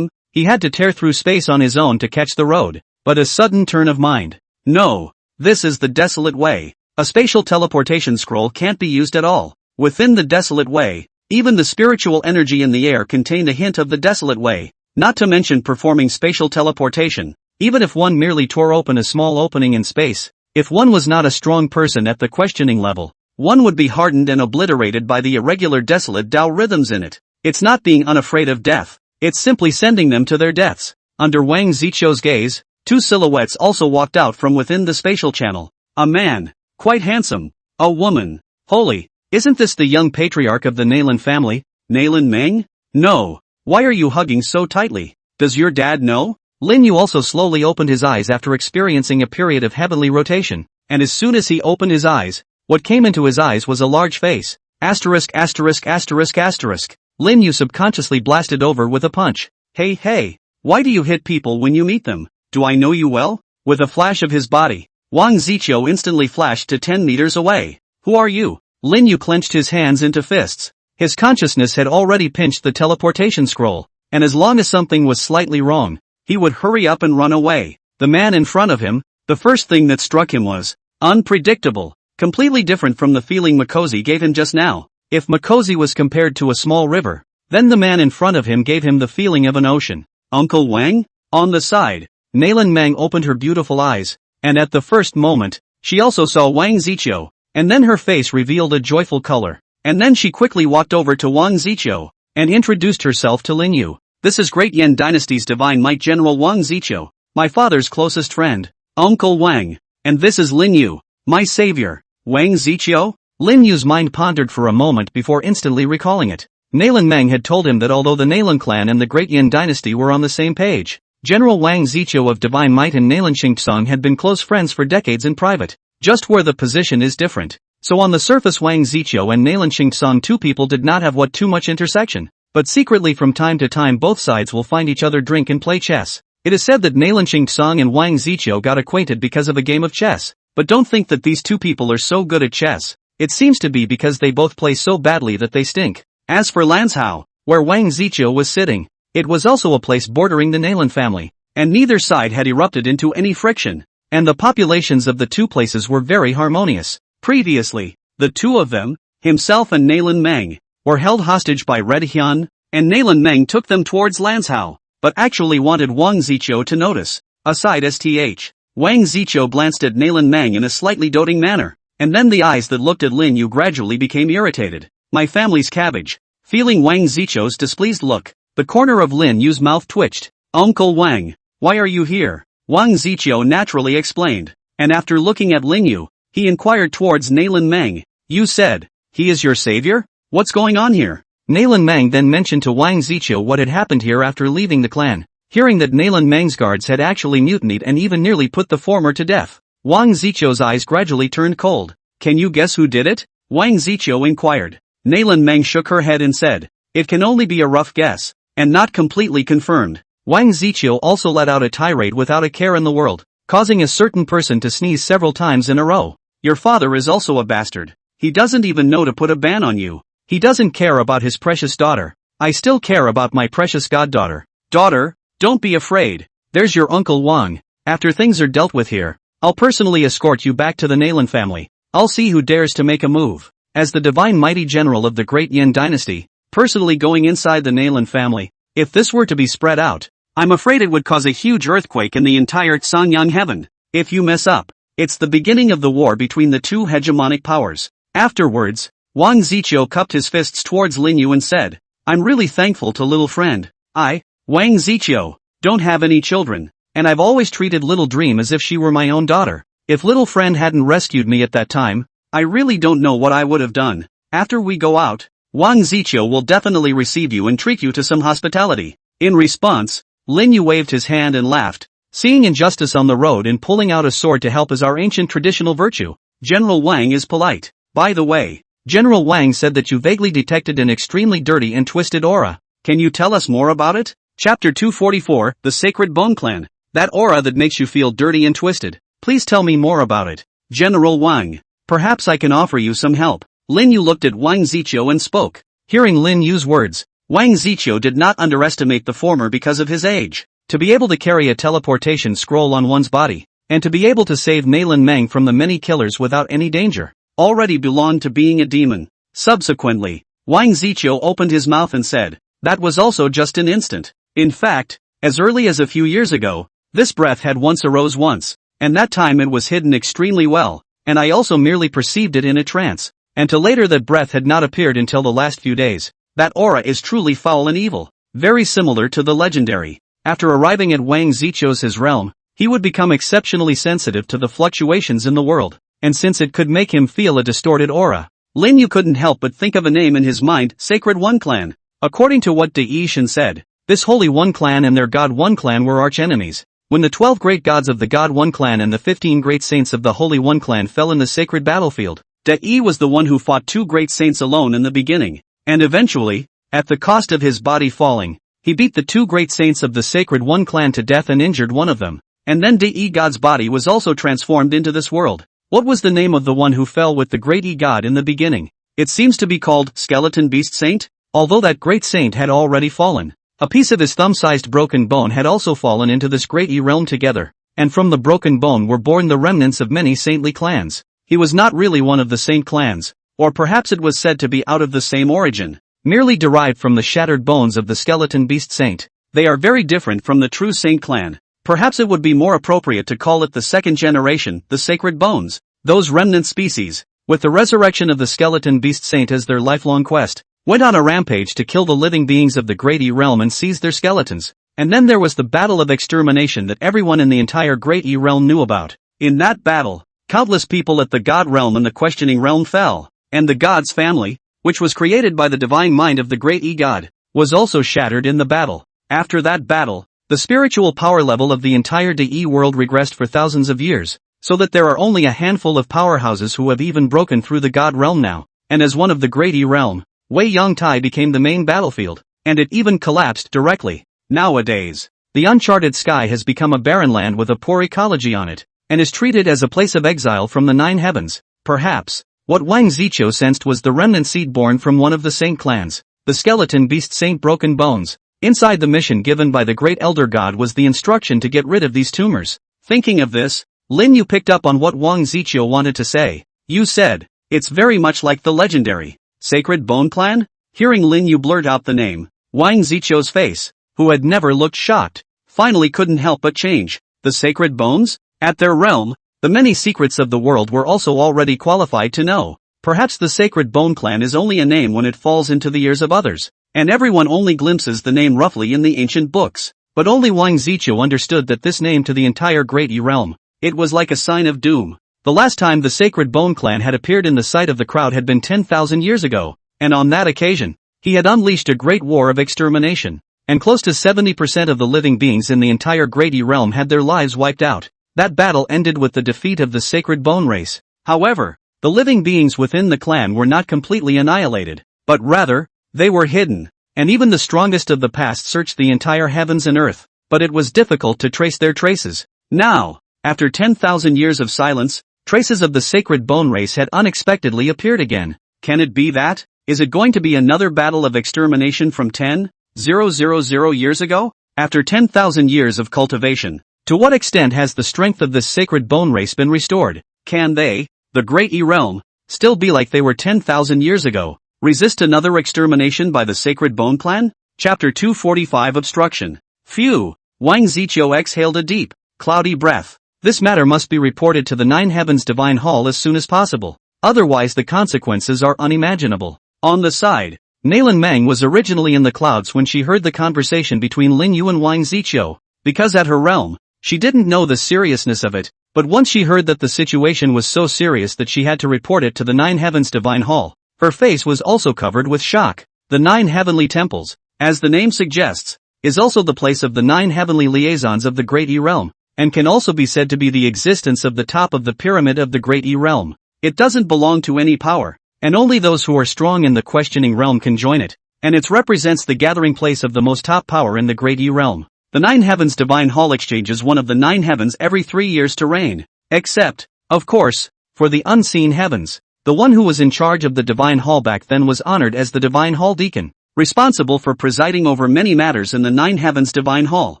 he had to tear through space on his own to catch the road. But a sudden turn of mind. No, this is the Desolate Way. A spatial teleportation scroll can't be used at all. Within the Desolate Way, Even the spiritual energy in the air contained a hint of the desolate way, not to mention performing spatial teleportation. Even if one merely tore open a small opening in space, if one was not a strong person at the questioning level, one would be hardened and obliterated by the irregular desolate Tao rhythms in it. It's not being unafraid of death, it's simply sending them to their deaths. Under Wang Ziqiu's gaze, two silhouettes also walked out from within the spatial channel. A man, quite handsome. A woman. Holy, isn't this the young patriarch of the Nalan family, Nalan Meng? No. Why are you hugging so tightly? Does your dad know? Lin Yu also slowly opened his eyes after experiencing a period of heavenly rotation, and as soon as he opened his eyes, what came into his eyes was a large face. Asterisk asterisk asterisk asterisk. Lin Yu subconsciously blasted over with a punch. Hey, why do you hit people when you meet them? Do I know you well? With a flash of his body, Wang Ziqiu instantly flashed to 10 meters away. Who are you? Lin Yu clenched his hands into fists. His consciousness had already pinched the teleportation scroll, and as long as something was slightly wrong, he would hurry up and run away. The man in front of him, the first thing that struck him was unpredictable, completely different from the feeling Makosi gave him just now. If Makosi was compared to a small river, then the man in front of him gave him the feeling of an ocean. Uncle Wang? On the side, Nalan Meng opened her beautiful eyes, and at the first moment, she also saw Wang Ziqiu, and then her face revealed a joyful color. And then she quickly walked over to Wang Ziqiu, and introduced herself to Lin Yu. This is Great Yan Dynasty's Divine Might General Wang Ziqiu, my father's closest friend, Uncle Wang, and this is Lin Yu, my savior. Wang Ziqiu? Lin Yu's mind pondered for a moment before instantly recalling it. Nalan Meng had told him that although the Nalan clan and the Great Yan Dynasty were on the same page, General Wang Ziqiu of Divine Might and Nalan Xingtsong had been close friends for decades in private, just where the position is different. So on the surface Wang Ziqiu and Nalan Xingtsong two people did not have too much intersection, but secretly from time to time both sides will find each other drink and play chess. It is said that Nalan Xingtsong and Wang Ziqiu got acquainted because of a game of chess, but don't think that these two people are so good at chess. It seems to be because they both play so badly that they stink. As for Lanzhou, where Wang Ziqiu was sitting, it was also a place bordering the Nalan family, and neither side had erupted into any friction, and the populations of the two places were very harmonious. Previously, the two of them, himself and Nalan Meng, were held hostage by Red Hyun, and Nalan Meng took them towards Lanzhou, but actually wanted Wang Ziqiu to notice. Aside STH, Wang Ziqiu glanced at Nalan Meng in a slightly doting manner, and then the eyes that looked at Lin Yu gradually became irritated. My family's cabbage. Feeling Wang Ziqiu's displeased look, the corner of Lin Yu's mouth twitched. Uncle Wang, why are you here? Wang Ziqiu naturally explained, and after looking at Lin Yu, he inquired towards Nalan Meng. You said, he is your savior? What's going on here? Nalan Meng then mentioned to Wang Ziqiu what had happened here after leaving the clan. Hearing that Nalan Meng's guards had actually mutinied and even nearly put the former to death, Wang Ziqiu's eyes gradually turned cold. Can you guess who did it? Wang Ziqiu inquired. Nalan Meng shook her head and said, it can only be a rough guess, and not completely confirmed. Wang Ziqiu also let out a tirade without a care in the world, causing a certain person to sneeze several times in a row. Your father is also a bastard. He doesn't even know to put a ban on you. He doesn't care about his precious daughter. I still care about my precious goddaughter. Daughter, don't be afraid. There's your Uncle Wang. After things are dealt with here, I'll personally escort you back to the Nalan family. I'll see who dares to make a move. As the divine mighty general of the Great Yan Dynasty, personally going inside the Nalan family, if this were to be spread out, I'm afraid it would cause a huge earthquake in the entire Songyang heaven. If you mess up, it's the beginning of the war between the two hegemonic powers. Afterwards, Wang Ziqiu cupped his fists towards Lin Yu and said, I'm really thankful to little friend. I, Wang Ziqiu, don't have any children, and I've always treated little Dream as if she were my own daughter. If little friend hadn't rescued me at that time, I really don't know what I would have done. After we go out, Wang Ziqiu will definitely receive you and treat you to some hospitality. In response, Lin Yu waved his hand and laughed. Seeing injustice on the road and pulling out a sword to help is our ancient traditional virtue. General Wang is polite. By the way, General Wang said that you vaguely detected an extremely dirty and twisted aura. Can you tell us more about it? Chapter 244, The Sacred Bone Clan. That aura that makes you feel dirty and twisted. Please tell me more about it. General Wang. Perhaps I can offer you some help. Lin Yu looked at Wang Ziqiu and spoke. Hearing Lin Yu's words, Wang Ziqiu did not underestimate the former because of his age. To be able to carry a teleportation scroll on one's body, and to be able to save Nalan Meng from the many killers without any danger, already belonged to being a demon. Subsequently, Wang Ziqiu opened his mouth and said, "That was also just an instant. In fact, as early as a few years ago, this breath had once arose once, and that time it was hidden extremely well, and I also merely perceived it in a trance, and to later that breath had not appeared until the last few days. That aura is truly foul and evil, very similar to the legendary." After arriving at Wang Ziqiu's realm, he would become exceptionally sensitive to the fluctuations in the world, and since it could make him feel a distorted aura, Lin Yu couldn't help but think of a name in his mind, Sacred One Clan. According to what De Yishan said, this Holy One Clan and their God One Clan were arch-enemies. When the 12 great gods of the God One Clan and the 15 great saints of the Holy One Clan fell in the sacred battlefield, De Yi was the one who fought 2 great saints alone in the beginning, and eventually, at the cost of his body falling, he beat the 2 great saints of the Sacred One Clan to death and injured one of them, and then De Yi God's body was also transformed into this world. What was the name of the one who fell with the great Yi God in the beginning? It seems to be called Skeleton Beast Saint, although that great saint had already fallen. A piece of his thumb-sized broken bone had also fallen into this great Yi realm together, and from the broken bone were born the remnants of many saintly clans. He was not really one of the saint clans, or perhaps it was said to be out of the same origin, merely derived from the shattered bones of the Skeleton Beast Saint. They are very different from the true saint clan. Perhaps it would be more appropriate to call it the second generation, the Sacred Bones. Those remnant species, with the resurrection of the Skeleton Beast Saint as their lifelong quest, went on a rampage to kill the living beings of the Great Yi realm and seize their skeletons. And then there was the battle of extermination that everyone in the entire Great Yi realm knew about. In that battle, countless people at the God realm and the questioning realm fell, and the God's family, which was created by the divine mind of the Great Yi God, was also shattered in the battle. After that battle, the spiritual power level of the entire De Yi world regressed for thousands of years, so that there are only a handful of powerhouses who have even broken through the God realm now, and as one of the Great Yi realm, Wei Yangtai became the main battlefield, and it even collapsed directly. Nowadays, the uncharted sky has become a barren land with a poor ecology on it, and is treated as a place of exile from the 9 heavens. Perhaps, what Wang Ziqiu sensed was the remnant seed born from one of the saint clans, the Skeleton Beast Saint Broken Bones. Inside the mission given by the great elder god was the instruction to get rid of these tumors. Thinking of this, Lin Yu picked up on what Wang Ziqiu wanted to say. "You said, it's very much like the legendary Sacred Bone Clan?" Hearing Lin Yu blurt out the name, Wang Ziqiu's face, who had never looked shocked, finally couldn't help but change. The Sacred Bones? At their realm, the many secrets of the world were also already qualified to know. Perhaps the Sacred Bone Clan is only a name when it falls into the ears of others, and everyone only glimpses the name roughly in the ancient books. But only Wang Ziqiu understood that this name to the entire Great Yi realm, it was like a sign of doom. The last time the Sacred Bone Clan had appeared in the sight of the crowd had been 10,000 years ago, and on that occasion, he had unleashed a great war of extermination, and close to 70% of the living beings in the entire Great Yi realm had their lives wiped out. That battle ended with the defeat of the Sacred Bone race. However, the living beings within the clan were not completely annihilated, but rather, they were hidden, and even the strongest of the past searched the entire heavens and earth, but it was difficult to trace their traces. Now, after 10,000 years of silence, traces of the Sacred Bone race had unexpectedly appeared again. Can it be that? Is it going to be another battle of extermination from 10,000 years ago? After 10,000 years of cultivation, to what extent has the strength of this Sacred Bone race been restored? Can they, the Great Yi realm, still be like they were 10,000 years ago? Resist another extermination by the Sacred Bone Clan? Chapter 245 Obstruction. Phew! Wang Ziqiu exhaled a deep, cloudy breath. This matter must be reported to the 9 Heavens Divine Hall as soon as possible. Otherwise the consequences are unimaginable. On the side, Nalan Meng was originally in the clouds when she heard the conversation between Lin Yu and Wang Ziqiu, because at her realm, she didn't know the seriousness of it, but once she heard that the situation was so serious that she had to report it to the 9 Heavens Divine Hall, her face was also covered with shock. The 9 Heavenly Temples, as the name suggests, is also the place of the 9 heavenly liaisons of the Great Yi realm, and can also be said to be the existence of the top of the pyramid of the Great Yi realm. It doesn't belong to any power, and only those who are strong in the questioning realm can join it, and it represents the gathering place of the most top power in the Great Yi realm. The 9 Heavens Divine Hall exchanges one of the 9 heavens every 3 years to reign, except, of course, for the unseen heavens. The one who was in charge of the Divine Hall back then was honored as the Divine Hall Deacon, responsible for presiding over many matters in the 9 Heavens Divine Hall.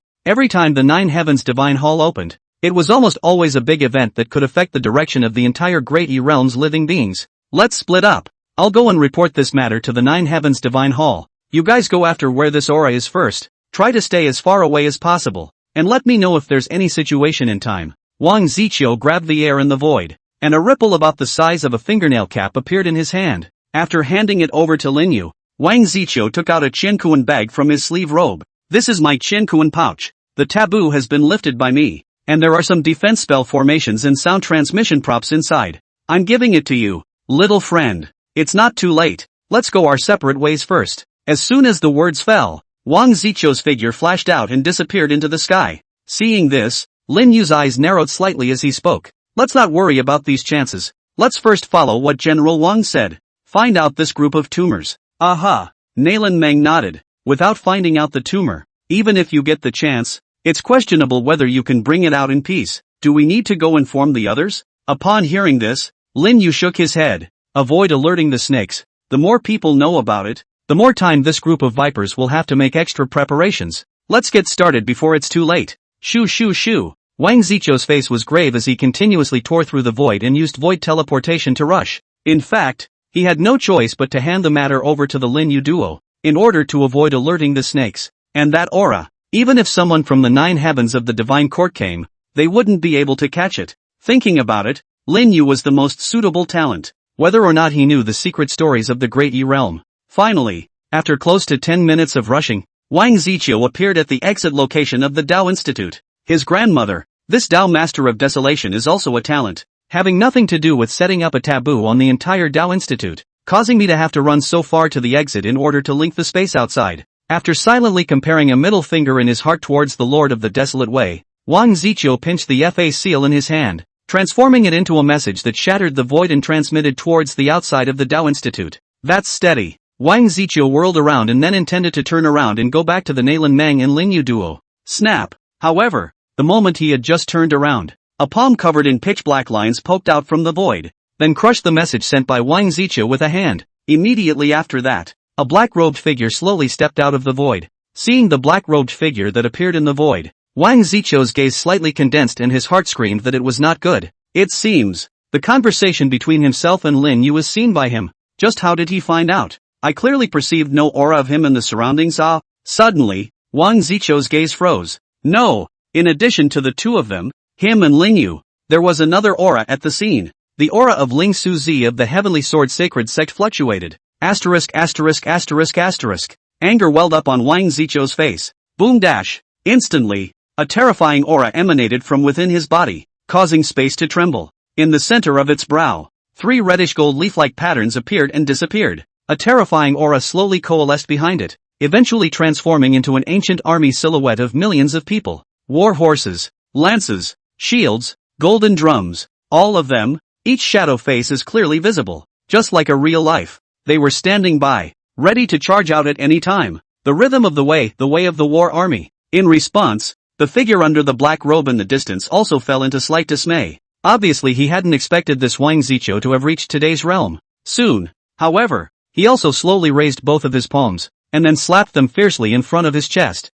Every time the 9 Heavens Divine Hall opened, it was almost always a big event that could affect the direction of the entire Great Yi realm's living beings. Let's split up. I'll go and report this matter to the Nine Heavens Divine Hall. You guys go after where this aura is first. Try to stay as far away as possible. And let me know if there's any situation in time. Wang Ziqiu grabbed the air in the void, and a ripple about the size of a fingernail cap appeared in his hand. After handing it over to Lin Yu, Wang Ziqiu took out a Qiankuan bag from his sleeve robe. This is my Qiankuan pouch. The taboo has been lifted by me, and there are some defense spell formations and sound transmission props inside. I'm giving it to you, little friend. It's not too late. Let's go our separate ways first. As soon as the words fell, Wang Ziqiu's figure flashed out and disappeared into the sky. Seeing this, Lin Yu's eyes narrowed slightly as he spoke. Let's not worry about these chances. Let's first follow what General Wang said. Find out this group of tumors. Aha! Nailan Meng nodded. Without finding out the tumor, even if you get the chance, it's questionable whether you can bring it out in peace. Do we need to go inform the others? Upon hearing this, Lin Yu shook his head. Avoid alerting the snakes. The more people know about it, the more time this group of vipers will have to make extra preparations. Let's get started before it's too late. Shoo shoo shoo. Wang Ziqiu's face was grave as he continuously tore through the void and used void teleportation to rush. In fact, he had no choice but to hand the matter over to the Lin Yu duo, in order to avoid alerting the snakes. And that aura, even if someone from the Nine Heavens of the Divine Court came, they wouldn't be able to catch it. Thinking about it, Lin Yu was the most suitable talent, whether or not he knew the secret stories of the Great Yi realm. Finally, after close to 10 minutes of rushing, Wang Ziqiu appeared at the exit location of the Dao Institute. His grandmother, this Dao Master of Desolation, is also a talent, having nothing to do with setting up a taboo on the entire Dao Institute, causing me to have to run so far to the exit in order to link the space outside. After silently comparing a middle finger in his heart towards the Lord of the Desolate Way, Wang Ziqiu pinched the FA seal in his hand, transforming it into a message that shattered the void and transmitted towards the outside of the Dao Institute. That's steady. Wang Ziqiu whirled around and then intended to turn around and go back to the Nailan Meng and Lin Yu duo. Snap! However, the moment he had just turned around, a palm covered in pitch black lines poked out from the void, then crushed the message sent by Wang Ziqiu with a hand. Immediately after that, a black-robed figure slowly stepped out of the void. Seeing the black-robed figure that appeared in the void, Wang Ziqiu's gaze slightly condensed and his heart screamed that it was not good. It seems, the conversation between himself and Lin Yu was seen by him. Just how did he find out? I clearly perceived no aura of him in the surroundings. Suddenly, Wang Ziqiu's gaze froze. No, in addition to the two of them, him and Lin Yu, there was another aura at the scene. The aura of Ling Suzi of the Heavenly Sword Sacred Sect fluctuated. Asterisk asterisk asterisk asterisk. Anger welled up on Wang Ziqiu's face. Boom dash. Instantly, a terrifying aura emanated from within his body, causing space to tremble. In the center of its brow, 3 reddish-gold leaf-like patterns appeared and disappeared. A terrifying aura slowly coalesced behind it, eventually transforming into an ancient army silhouette of millions of people. War horses, lances, shields, golden drums, all of them, each shadow face is clearly visible, just like a real life. They were standing by, ready to charge out at any time. The rhythm of the way of the war army. In response, the figure under the black robe in the distance also fell into slight dismay. Obviously he hadn't expected this Wang Ziqiu to have reached today's realm. Soon, however, he also slowly raised both of his palms, and then slapped them fiercely in front of his chest.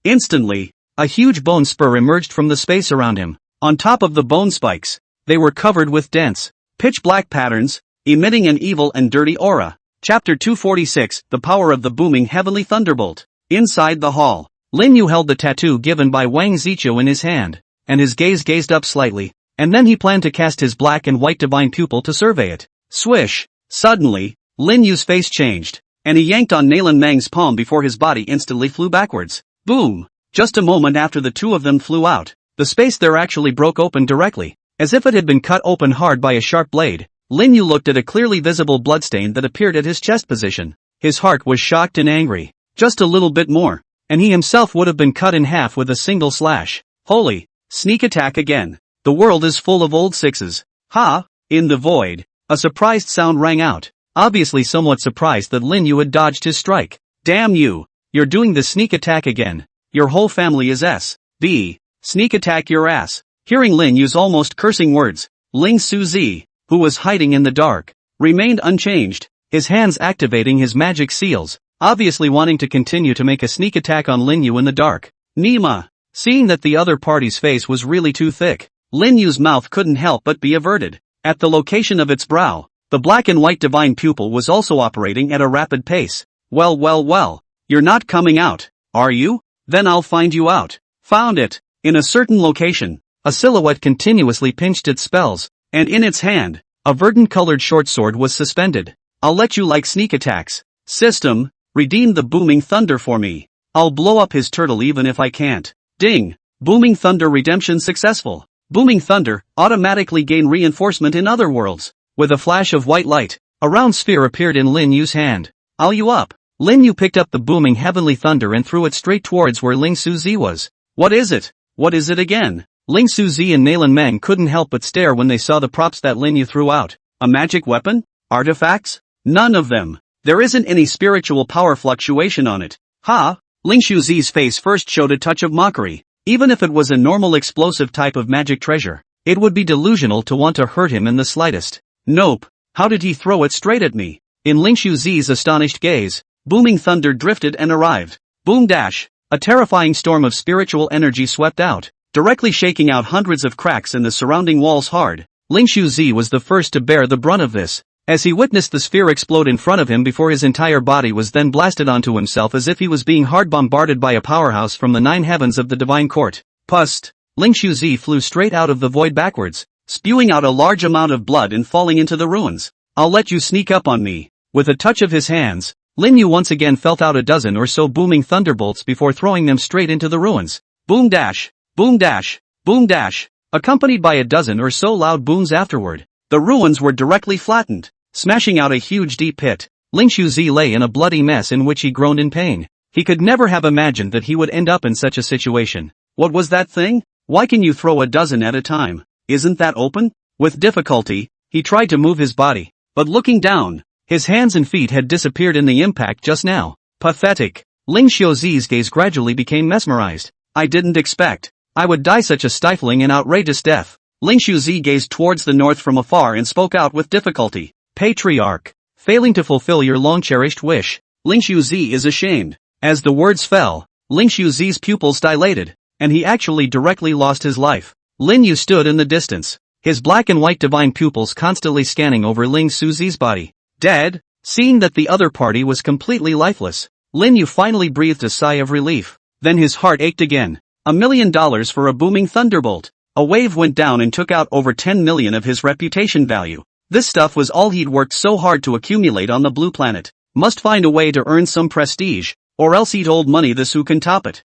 Instantly, a huge bone spur emerged from the space around him. On top of the bone spikes, they were covered with dense, pitch-black patterns, emitting an evil and dirty aura. Chapter 246, The Power of the Booming Heavenly Thunderbolt. Inside the hall, Lin Yu held the tattoo given by Wang Ziqiu in his hand, and his gaze gazed up slightly, and then he planned to cast his black and white divine pupil to survey it. Swish! Suddenly, Lin Yu's face changed, and he yanked on Nailan Meng's palm before his body instantly flew backwards. Boom! Just a moment after the two of them flew out, the space there actually broke open directly, as if it had been cut open hard by a sharp blade. Lin Yu looked at a clearly visible bloodstain that appeared at his chest position. His heart was shocked and angry. Just a little bit more, and he himself would have been cut in half with a single slash. Holy! Sneak attack again. The world is full of old sixes. Ha! In the void, a surprised sound rang out, obviously somewhat surprised that Lin Yu had dodged his strike. Damn you! You're doing the sneak attack again. Your whole family is S.B. Sneak attack your ass. Hearing Lin Yu's almost cursing words, Ling Suzi, who was hiding in the dark, remained unchanged, his hands activating his magic seals. obviously wanting to continue to make a sneak attack on Lin Yu in the dark. Nima. Seeing that the other party's face was really too thick, Lin Yu's mouth couldn't help but be averted. At the location of its brow, the black and white divine pupil was also operating at a rapid pace. Well, you're not coming out, are you? Then I'll find you out. Found it. In a certain location, a silhouette continuously pinched its spells, and in its hand, a verdant-colored short sword was suspended. I'll let you like sneak attacks. System, redeem the booming thunder for me. I'll blow up his turtle even if I can't. Ding! Booming thunder redemption successful. Booming thunder automatically gain reinforcement in other worlds. With a flash of white light, a round sphere appeared in Lin Yu's hand. I'll you up. Lin Yu picked up the booming heavenly thunder and threw it straight towards where Ling Suzi was. What is it? What is it again? Ling Suzi and Nalan Meng couldn't help but stare when they saw the props that Lin Yu threw out. A magic weapon? Artifacts? None of them. There isn't any spiritual power fluctuation on it. Ha! Ling Suzi's face first showed a touch of mockery. Even if it was a normal explosive type of magic treasure, it would be delusional to want to hurt him in the slightest. Nope. How did he throw it straight at me? In Ling Shuzi's astonished gaze, booming thunder drifted and arrived. Boom dash! A terrifying storm of spiritual energy swept out, directly shaking out hundreds of cracks in the surrounding walls hard. Ling Shuzi was the first to bear the brunt of this, as he witnessed the sphere explode in front of him before his entire body was then blasted onto himself as if he was being hard bombarded by a powerhouse from the 9 heavens of the divine court. Pust! Ling Shuzi flew straight out of the void backwards, spewing out a large amount of blood and falling into the ruins. I'll let you sneak up on me. With a touch of his hands, Lin Yu once again felt out a dozen or so booming thunderbolts before throwing them straight into the ruins. Boom dash! Boom dash! Boom dash! Accompanied by a dozen or so loud booms afterward, the ruins were directly flattened, smashing out a huge deep pit. Ling Shuzi lay in a bloody mess in which he groaned in pain. He could never have imagined that he would end up in such a situation. What was that thing? Why can you throw a dozen at a time? Isn't that open? With difficulty, he tried to move his body, but looking down, his hands and feet had disappeared in the impact just now. Pathetic. Ling Xiuzi's gaze gradually became mesmerized. I didn't expect I would die such a stifling and outrageous death. Ling Xiuzi gazed towards the north from afar and spoke out with difficulty. Patriarch, failing to fulfill your long-cherished wish, Ling Xiuzi is ashamed. As the words fell, Ling Xiuzi's pupils dilated, and he actually directly lost his life. Lin Yu stood in the distance, his black and white divine pupils constantly scanning over Ling Xiuzi's body. Dead? Seeing that the other party was completely lifeless, Lin Yu finally breathed a sigh of relief. Then his heart ached again. $1 million for a booming thunderbolt. A wave went down and took out over 10 million of his reputation value. This stuff was all he'd worked so hard to accumulate on the blue planet. Must find a way to earn some prestige, or else eat old money. This who can top it.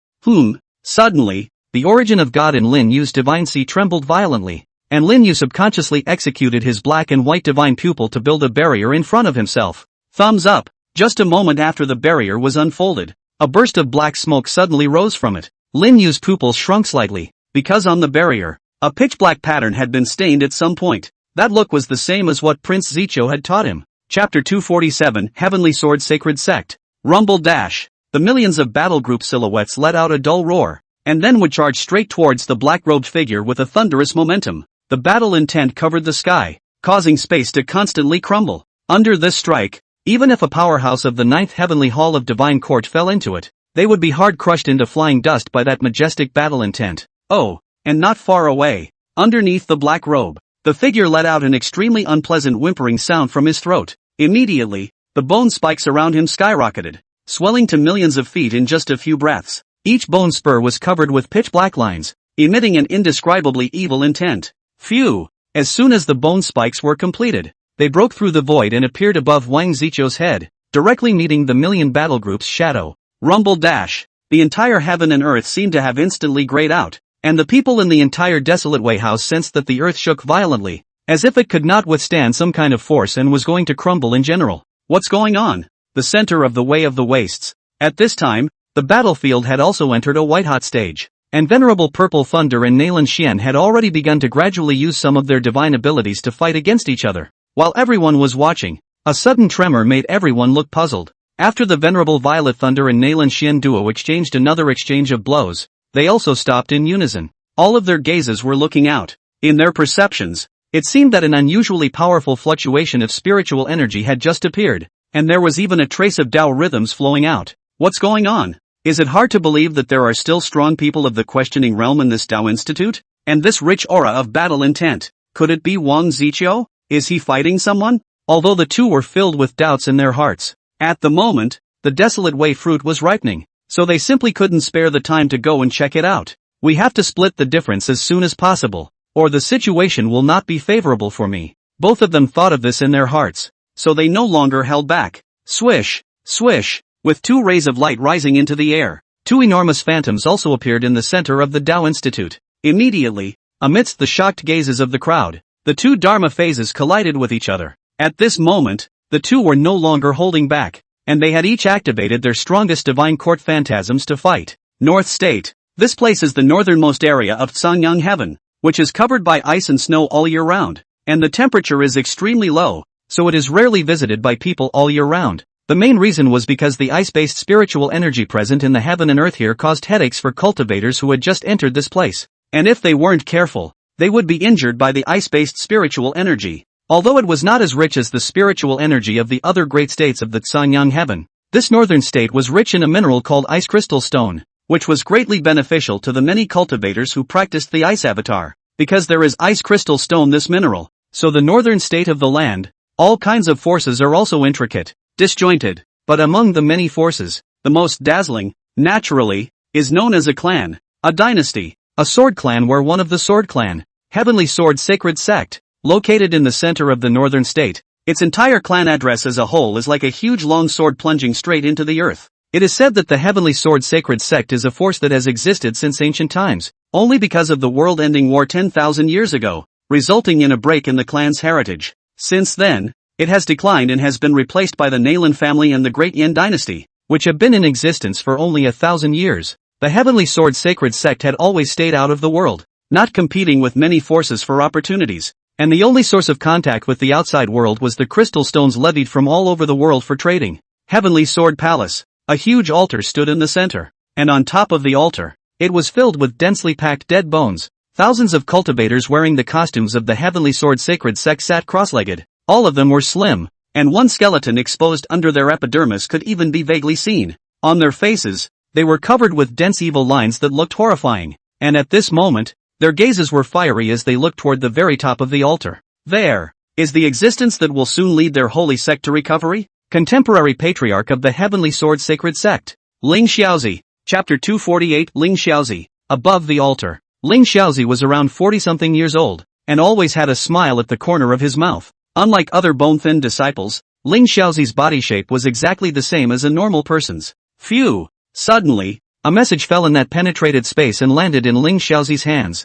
Suddenly, the origin of God in Lin Yu's divine sea trembled violently, and Lin Yu subconsciously executed his black and white divine pupil to build a barrier in front of himself. Thumbs up. Just a moment after the barrier was unfolded, a burst of black smoke suddenly rose from it. Lin Yu's pupil shrunk slightly, because on the barrier, a pitch-black pattern had been stained at some point. That look was the same as what Prince Zicho had taught him. Chapter 247, Heavenly Sword Sacred Sect. Rumble dash. The millions of battle group silhouettes let out a dull roar, and then would charge straight towards the black-robed figure with a thunderous momentum. The battle intent covered the sky, causing space to constantly crumble. Under this strike, even if a powerhouse of the 9th Heavenly Hall of Divine Court fell into it, they would be hard crushed into flying dust by that majestic battle intent. Oh, and not far away, underneath the black robe, the figure let out an extremely unpleasant whimpering sound from his throat. Immediately, the bone spikes around him skyrocketed, swelling to millions of feet in just a few breaths. Each bone spur was covered with pitch-black lines, emitting an indescribably evil intent. Phew! As soon as the bone spikes were completed, they broke through the void and appeared above Wang Zicho's head, directly meeting the million battle group's shadow. Rumble dash. The entire heaven and earth seemed to have instantly grayed out, and the people in the entire desolate way house sensed that the earth shook violently, as if it could not withstand some kind of force and was going to crumble in general. What's going on? The center of the Way of the Wastes. At this time, the battlefield had also entered a white-hot stage, and Venerable Purple Thunder and Nalan Xian had already begun to gradually use some of their divine abilities to fight against each other. While everyone was watching, a sudden tremor made everyone look puzzled. After the Venerable Violet Thunder and Nalan Xian duo exchanged another exchange of blows, they also stopped in unison. All of their gazes were looking out. In their perceptions, it seemed that an unusually powerful fluctuation of spiritual energy had just appeared. and there was even a trace of Tao rhythms flowing out. What's going on? Is it hard to believe that there are still strong people of the questioning realm in this Tao Institute? And this rich aura of battle intent? Could it be Wang Ziqiu? Is he fighting someone? Although the two were filled with doubts in their hearts. At the moment, the Desolate Way fruit was ripening, so they simply couldn't spare the time to go and check it out. We have to split the difference as soon as possible, or the situation will not be favorable for me. Both of them thought of this in their hearts, so they no longer held back. Swish, swish, with two rays of light rising into the air, two enormous phantoms also appeared in the center of the Tao Institute. Immediately, amidst the shocked gazes of the crowd, the two Dharma phases collided with each other. At this moment, the two were no longer holding back, and they had each activated their strongest divine court phantasms to fight. North State. This place is the northernmost area of Tsangyang Heaven, which is covered by ice and snow all year round, and the temperature is extremely low, so it is rarely visited by people all year round. The main reason was because the ice-based spiritual energy present in the heaven and earth here caused headaches for cultivators who had just entered this place. And if they weren't careful, they would be injured by the ice-based spiritual energy. Although it was not as rich as the spiritual energy of the other great states of the Tsangyang Heaven, this northern state was rich in a mineral called ice crystal stone, which was greatly beneficial to the many cultivators who practiced the ice avatar. Because there is ice crystal stone this mineral, so the northern state of the land, all kinds of forces are also intricate, disjointed, but among the many forces, the most dazzling, naturally, is known as a clan, a dynasty, a sword clan where one of the sword clan, Heavenly Sword Sacred Sect, located in the center of the northern state, its entire clan address as a whole is like a huge long sword plunging straight into the earth. It is said that the Heavenly Sword Sacred Sect is a force that has existed since ancient times, only because of the world-ending war 10,000 years ago, resulting in a break in the clan's heritage. Since then, it has declined and has been replaced by the Nalan family and the Great Yin dynasty, which have been in existence for only 1,000 years. The Heavenly Sword Sacred Sect had always stayed out of the world, not competing with many forces for opportunities, and the only source of contact with the outside world was the crystal stones levied from all over the world for trading. Heavenly Sword Palace. A huge altar stood in the center, and on top of the altar, it was filled with densely packed dead bones. Thousands of cultivators wearing the costumes of the Heavenly Sword Sacred Sect sat cross-legged. All of them were slim, and one skeleton exposed under their epidermis could even be vaguely seen. On their faces, they were covered with dense evil lines that looked horrifying, and at this moment, their gazes were fiery as they looked toward the very top of the altar. There is the existence that will soon lead their holy sect to recovery? Contemporary patriarch of the Heavenly Sword Sacred Sect, Ling Xiaozi. Chapter 248 Ling Xiaozi. Above the altar, Ling Xiaozi was around 40-something years old, and always had a smile at the corner of his mouth. Unlike other bone-thin disciples, Ling Xiaozi's body shape was exactly the same as a normal person's. Phew! Suddenly, a message fell in that penetrated space and landed in Ling Xiaozi's hands.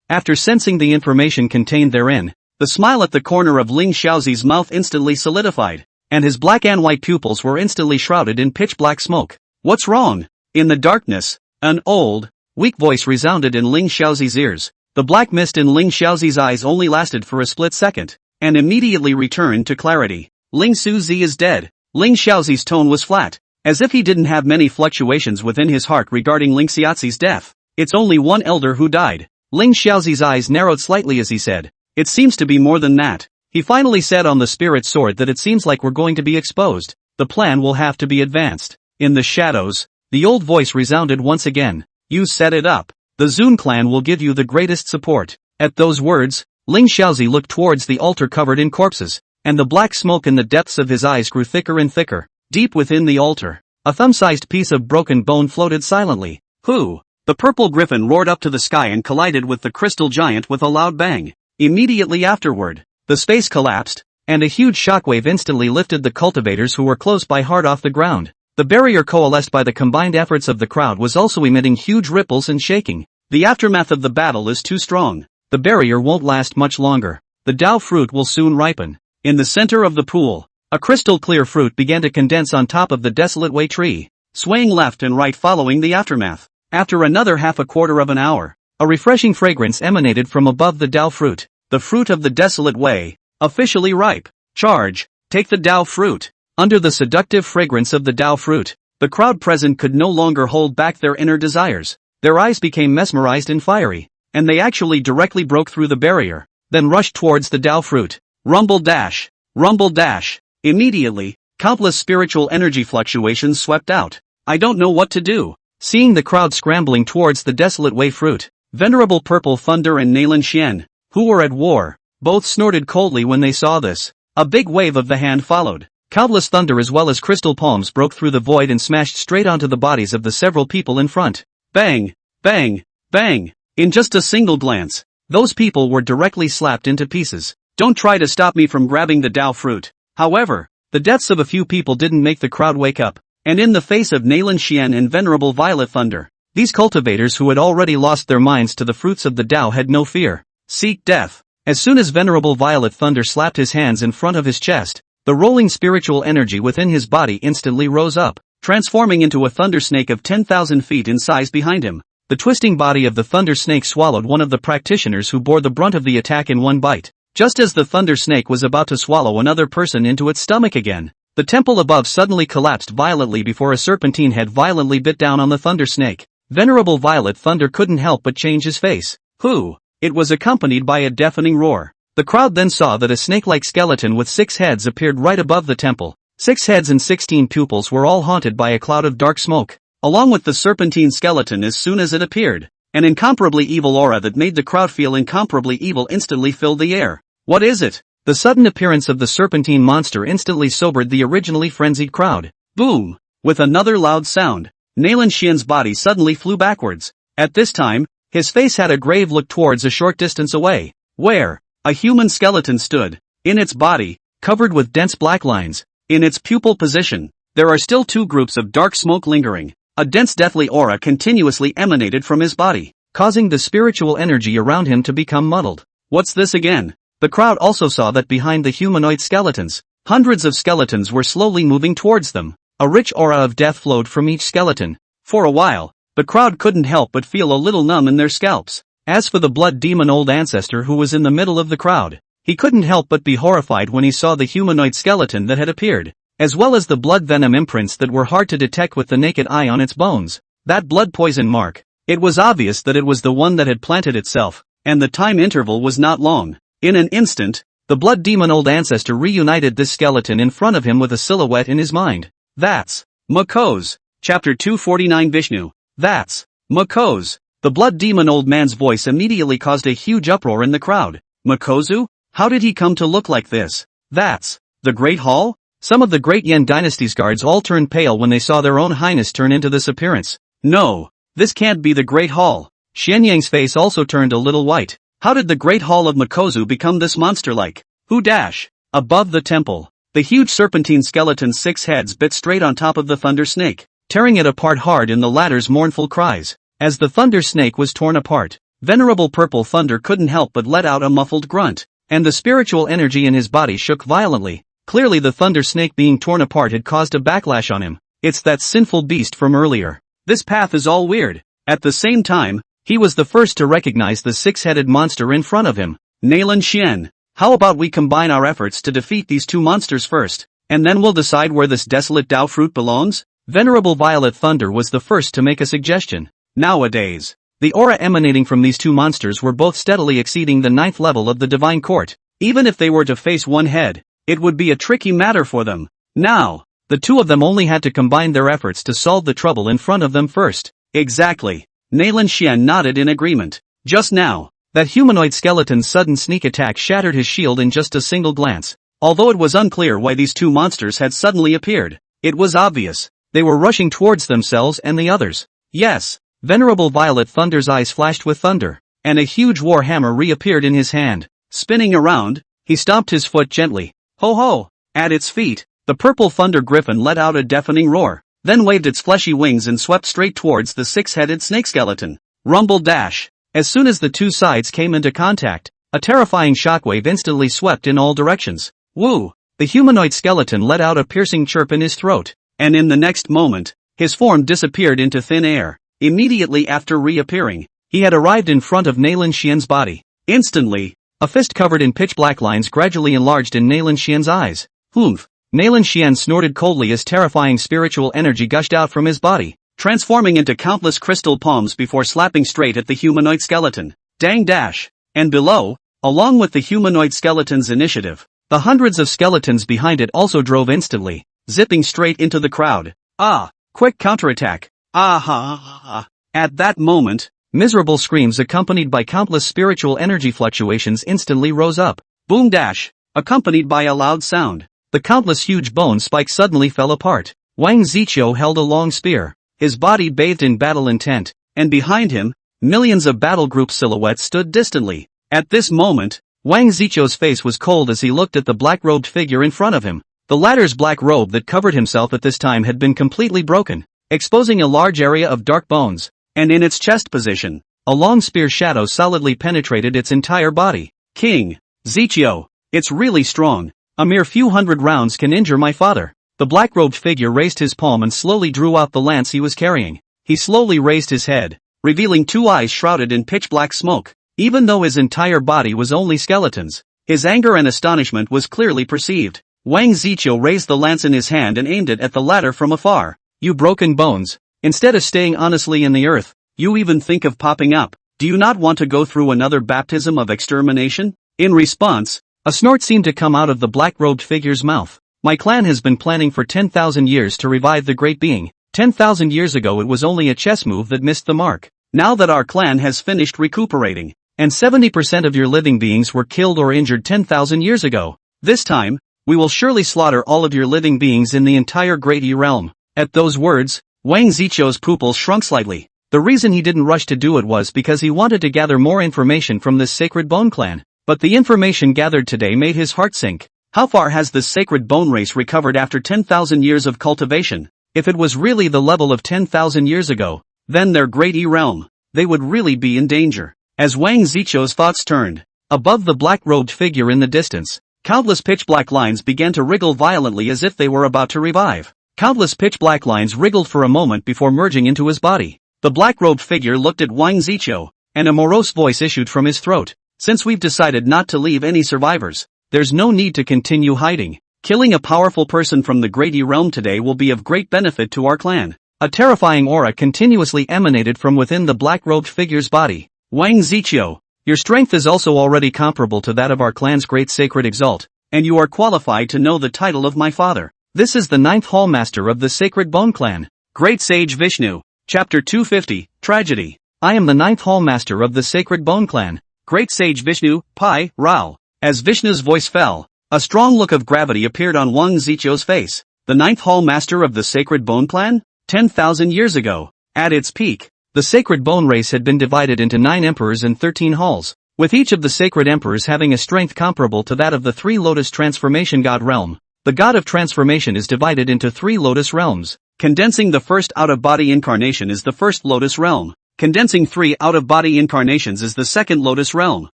After sensing the information contained therein, the smile at the corner of Ling Xiaozi's mouth instantly solidified, and his black and white pupils were instantly shrouded in pitch-black smoke. What's wrong? In the darkness, an old, weak voice resounded in Ling Xiaozi's ears. The black mist in Ling Xiaozi's eyes only lasted for a split second, and immediately returned to clarity. Ling Suzi is dead. Ling Xiaozi's tone was flat, as if he didn't have many fluctuations within his heart regarding Ling Xiaozi's death. It's only one elder who died. Ling Xiaozi's eyes narrowed slightly as he said, "It seems to be more than that." He finally said on the spirit sword that it seems like we're going to be exposed. The plan will have to be advanced. In the shadows, the old voice resounded once again. "You set it up. The Zun clan will give you the greatest support." At those words, Ling Xiaozi looked towards the altar covered in corpses, and the black smoke in the depths of his eyes grew thicker and thicker. Deep within the altar, a thumb-sized piece of broken bone floated silently. "Who?" The purple griffin roared up to the sky and collided with the crystal giant with a loud bang. Immediately afterward, the space collapsed, and a huge shockwave instantly lifted the cultivators who were close by hard off the ground. The barrier coalesced by the combined efforts of the crowd was also emitting huge ripples and shaking. The aftermath of the battle is too strong. The barrier won't last much longer. The Dao fruit will soon ripen. In the center of the pool, a crystal-clear fruit began to condense on top of the Desolate Way tree, swaying left and right following the aftermath. After another half a quarter of an hour, a refreshing fragrance emanated from above the Dao fruit. The fruit of the Desolate Way, officially ripe. Charge, take the Dao fruit. Under the seductive fragrance of the Dao fruit, the crowd present could no longer hold back their inner desires. Their eyes became mesmerized and fiery, and they actually directly broke through the barrier, then rushed towards the Dao fruit. Rumble dash, rumble dash. Immediately, Countless spiritual energy fluctuations swept out. I don't know what to do. Seeing the crowd scrambling towards the desolate Wei fruit, Venerable Purple Thunder and Nailan Xian, who were at war, both snorted coldly when they saw this. A big wave of the hand followed. Countless thunder as well as crystal palms broke through the void and smashed straight onto the bodies of the several people in front. Bang! Bang! Bang! In just a single glance, those people were directly slapped into pieces. Don't try to stop me from grabbing the Dao fruit. However, the deaths of a few people didn't make the crowd wake up, and in the face of Nailan Xian and Venerable Violet Thunder, these cultivators who had already lost their minds to the fruits of the Dao had no fear. Seek death. As soon as Venerable Violet Thunder slapped his hands in front of his chest, the rolling spiritual energy within his body instantly rose up, transforming into a thunder snake of 10,000 feet in size behind him. The twisting body of the thunder snake swallowed one of the practitioners who bore the brunt of the attack in one bite. Just as the thunder snake was about to swallow another person into its stomach again, the temple above suddenly collapsed violently before a serpentine head violently bit down on the thunder snake. Venerable Violet Thunder couldn't help but change his face. Who? It was accompanied by a deafening roar. The crowd then saw that a snake-like skeleton with 6 heads appeared right above the temple. 6 heads and 16 pupils were all haunted by a cloud of dark smoke. Along with the serpentine skeleton as soon as it appeared, an incomparably evil aura that made the crowd feel incomparably evil instantly filled the air. What is it? The sudden appearance of the serpentine monster instantly sobered the originally frenzied crowd. Boom! With another loud sound, Nailan Xian's body suddenly flew backwards. At this time, his face had a grave look towards a short distance away, where a human skeleton stood. In its body, covered with dense black lines, in its pupil position, there are still 2 groups of dark smoke lingering. A dense deathly aura continuously emanated from his body, causing the spiritual energy around him to become muddled. What's this again? The crowd also saw that behind the humanoid skeletons, hundreds of skeletons were slowly moving towards them. A rich aura of death flowed from each skeleton. For a while, the crowd couldn't help but feel a little numb in their scalps. As for the blood demon old ancestor who was in the middle of the crowd, he couldn't help but be horrified when he saw the humanoid skeleton that had appeared, as well as the blood venom imprints that were hard to detect with the naked eye on its bones. That blood poison mark. It was obvious that it was the one that had planted itself, and the time interval was not long. In an instant, the blood demon old ancestor reunited this skeleton in front of him with a silhouette in his mind. That's Mako's. Chapter 249 Vishnu. That's Mako's. The blood demon old man's voice immediately caused a huge uproar in the crowd. Makozu? How did he come to look like this? That's the Great Hall? Some of the Great Yen Dynasty's guards all turned pale when they saw their own highness turn into this appearance. No, this can't be the Great Hall. Xianyang's face also turned a little white. How did the Great Hall of Makozu become this monster-like? Who dash? Above the temple, the huge serpentine skeleton's 6 heads bit straight on top of the thunder snake, tearing it apart hard in the latter's mournful cries. As the thunder snake was torn apart, Venerable Purple Thunder couldn't help but let out a muffled grunt, and the spiritual energy in his body shook violently. Clearly the thunder snake being torn apart had caused a backlash on him. It's that sinful beast from earlier. This path is all weird. At the same time, he was the first to recognize the 6-headed monster in front of him. Nailan Xian, how about we combine our efforts to defeat these 2 monsters first, and then we'll decide where this desolate Dao fruit belongs? Venerable Violet Thunder was the first to make a suggestion. Nowadays, the aura emanating from these 2 monsters were both steadily exceeding the 9th level of the Divine Court. Even if they were to face one head, it would be a tricky matter for them. Now, the 2 of them only had to combine their efforts to solve the trouble in front of them first. Exactly. Nailan Xian nodded in agreement. Just now, that humanoid skeleton's sudden sneak attack shattered his shield in just a single glance. Although it was unclear why these 2 monsters had suddenly appeared, it was obvious. They were rushing towards themselves and the others. Yes. Venerable Violet Thunder's eyes flashed with thunder, and a huge war hammer reappeared in his hand. Spinning around, he stomped his foot gently. Ho ho! At its feet, the purple thunder griffin let out a deafening roar, then waved its fleshy wings and swept straight towards the 6-headed snake skeleton. Rumble dash! As soon as the 2 sides came into contact, a terrifying shockwave instantly swept in all directions. Woo! The humanoid skeleton let out a piercing chirp in his throat, and in the next moment, his form disappeared into thin air. Immediately after reappearing, he had arrived in front of Nailan Xian's body. Instantly, a fist covered in pitch-black lines gradually enlarged in Nailan Xian's eyes. Humph! Nailan Xian snorted coldly as terrifying spiritual energy gushed out from his body, transforming into countless crystal palms before slapping straight at the humanoid skeleton. Dang dash! And below, along with the humanoid skeleton's initiative, the hundreds of skeletons behind it also drove instantly. zipping straight into the crowd. Ah! Quick counterattack! Ah ha ha ha! At that moment, miserable screams accompanied by countless spiritual energy fluctuations instantly rose up. Boom dash! Accompanied by a loud sound. The countless huge bone spikes suddenly fell apart. Wang Ziqiu held a long spear, his body bathed in battle intent, and behind him, millions of battle group silhouettes stood distantly. At this moment, Wang Ziqiu's face was cold as he looked at the black-robed figure in front of him. The latter's black robe that covered himself at this time had been completely broken, exposing a large area of dark bones, and in its chest position, a long spear shadow solidly penetrated its entire body. King Ziqiu, it's really strong. A mere few hundred rounds can injure my father. The black-robed figure raised his palm and slowly drew out the lance he was carrying. He slowly raised his head, revealing two eyes shrouded in pitch-black smoke. Even though his entire body was only skeletons, his anger and astonishment was clearly perceived. Wang Ziqiu raised the lance in his hand and aimed it at the latter from afar. You broken bones. Instead of staying honestly in the earth, you even think of popping up. Do you not want to go through another baptism of extermination? In response, a snort seemed to come out of the black-robed figure's mouth. My clan has been planning for 10,000 years to revive the great being. 10,000 years ago it was only a chess move that missed the mark. Now that our clan has finished recuperating, and 70% of your living beings were killed or injured 10,000 years ago, this time, we will surely slaughter all of your living beings in the entire Great E realm. At those words, Wang Ziqiu's pupils shrunk slightly. The reason he didn't rush to do it was because he wanted to gather more information from this sacred bone clan. But the information gathered today made his heart sink. How far has this sacred bone race recovered after 10,000 years of cultivation? If it was really the level of 10,000 years ago, then their Great E realm, they would really be in danger. As Wang Ziqiu's thoughts turned, above the black-robed figure in the distance, countless pitch-black lines began to wriggle violently as if they were about to revive. Countless pitch-black lines wriggled for a moment before merging into his body. The black-robed figure looked at Wang Ziqiu, and a morose voice issued from his throat. Since we've decided not to leave any survivors, there's no need to continue hiding. Killing a powerful person from the Great E realm today will be of great benefit to our clan. A terrifying aura continuously emanated from within the black-robed figure's body. Wang Ziqiu, your strength is also already comparable to that of our clan's great sacred exalt, and you are qualified to know the title of my father. This is the 9th Hall Master of the Sacred Bone Clan. Great Sage Vishnu. Chapter 250, Tragedy. I am the 9th Hall Master of the Sacred Bone Clan. Great Sage Vishnu, Pai, Rao. As Vishnu's voice fell, a strong look of gravity appeared on Wang Ziqiu's face. The 9th Hall Master of the Sacred Bone Clan? 10,000 years ago. At its peak, the sacred bone race had been divided into 9 emperors and 13 halls, with each of the sacred emperors having a strength comparable to that of the 3 Lotus Transformation God realm. The God of Transformation is divided into 3 Lotus realms. Condensing the first out-of-body incarnation is the first Lotus realm. Condensing 3 out-of-body incarnations is the second Lotus realm.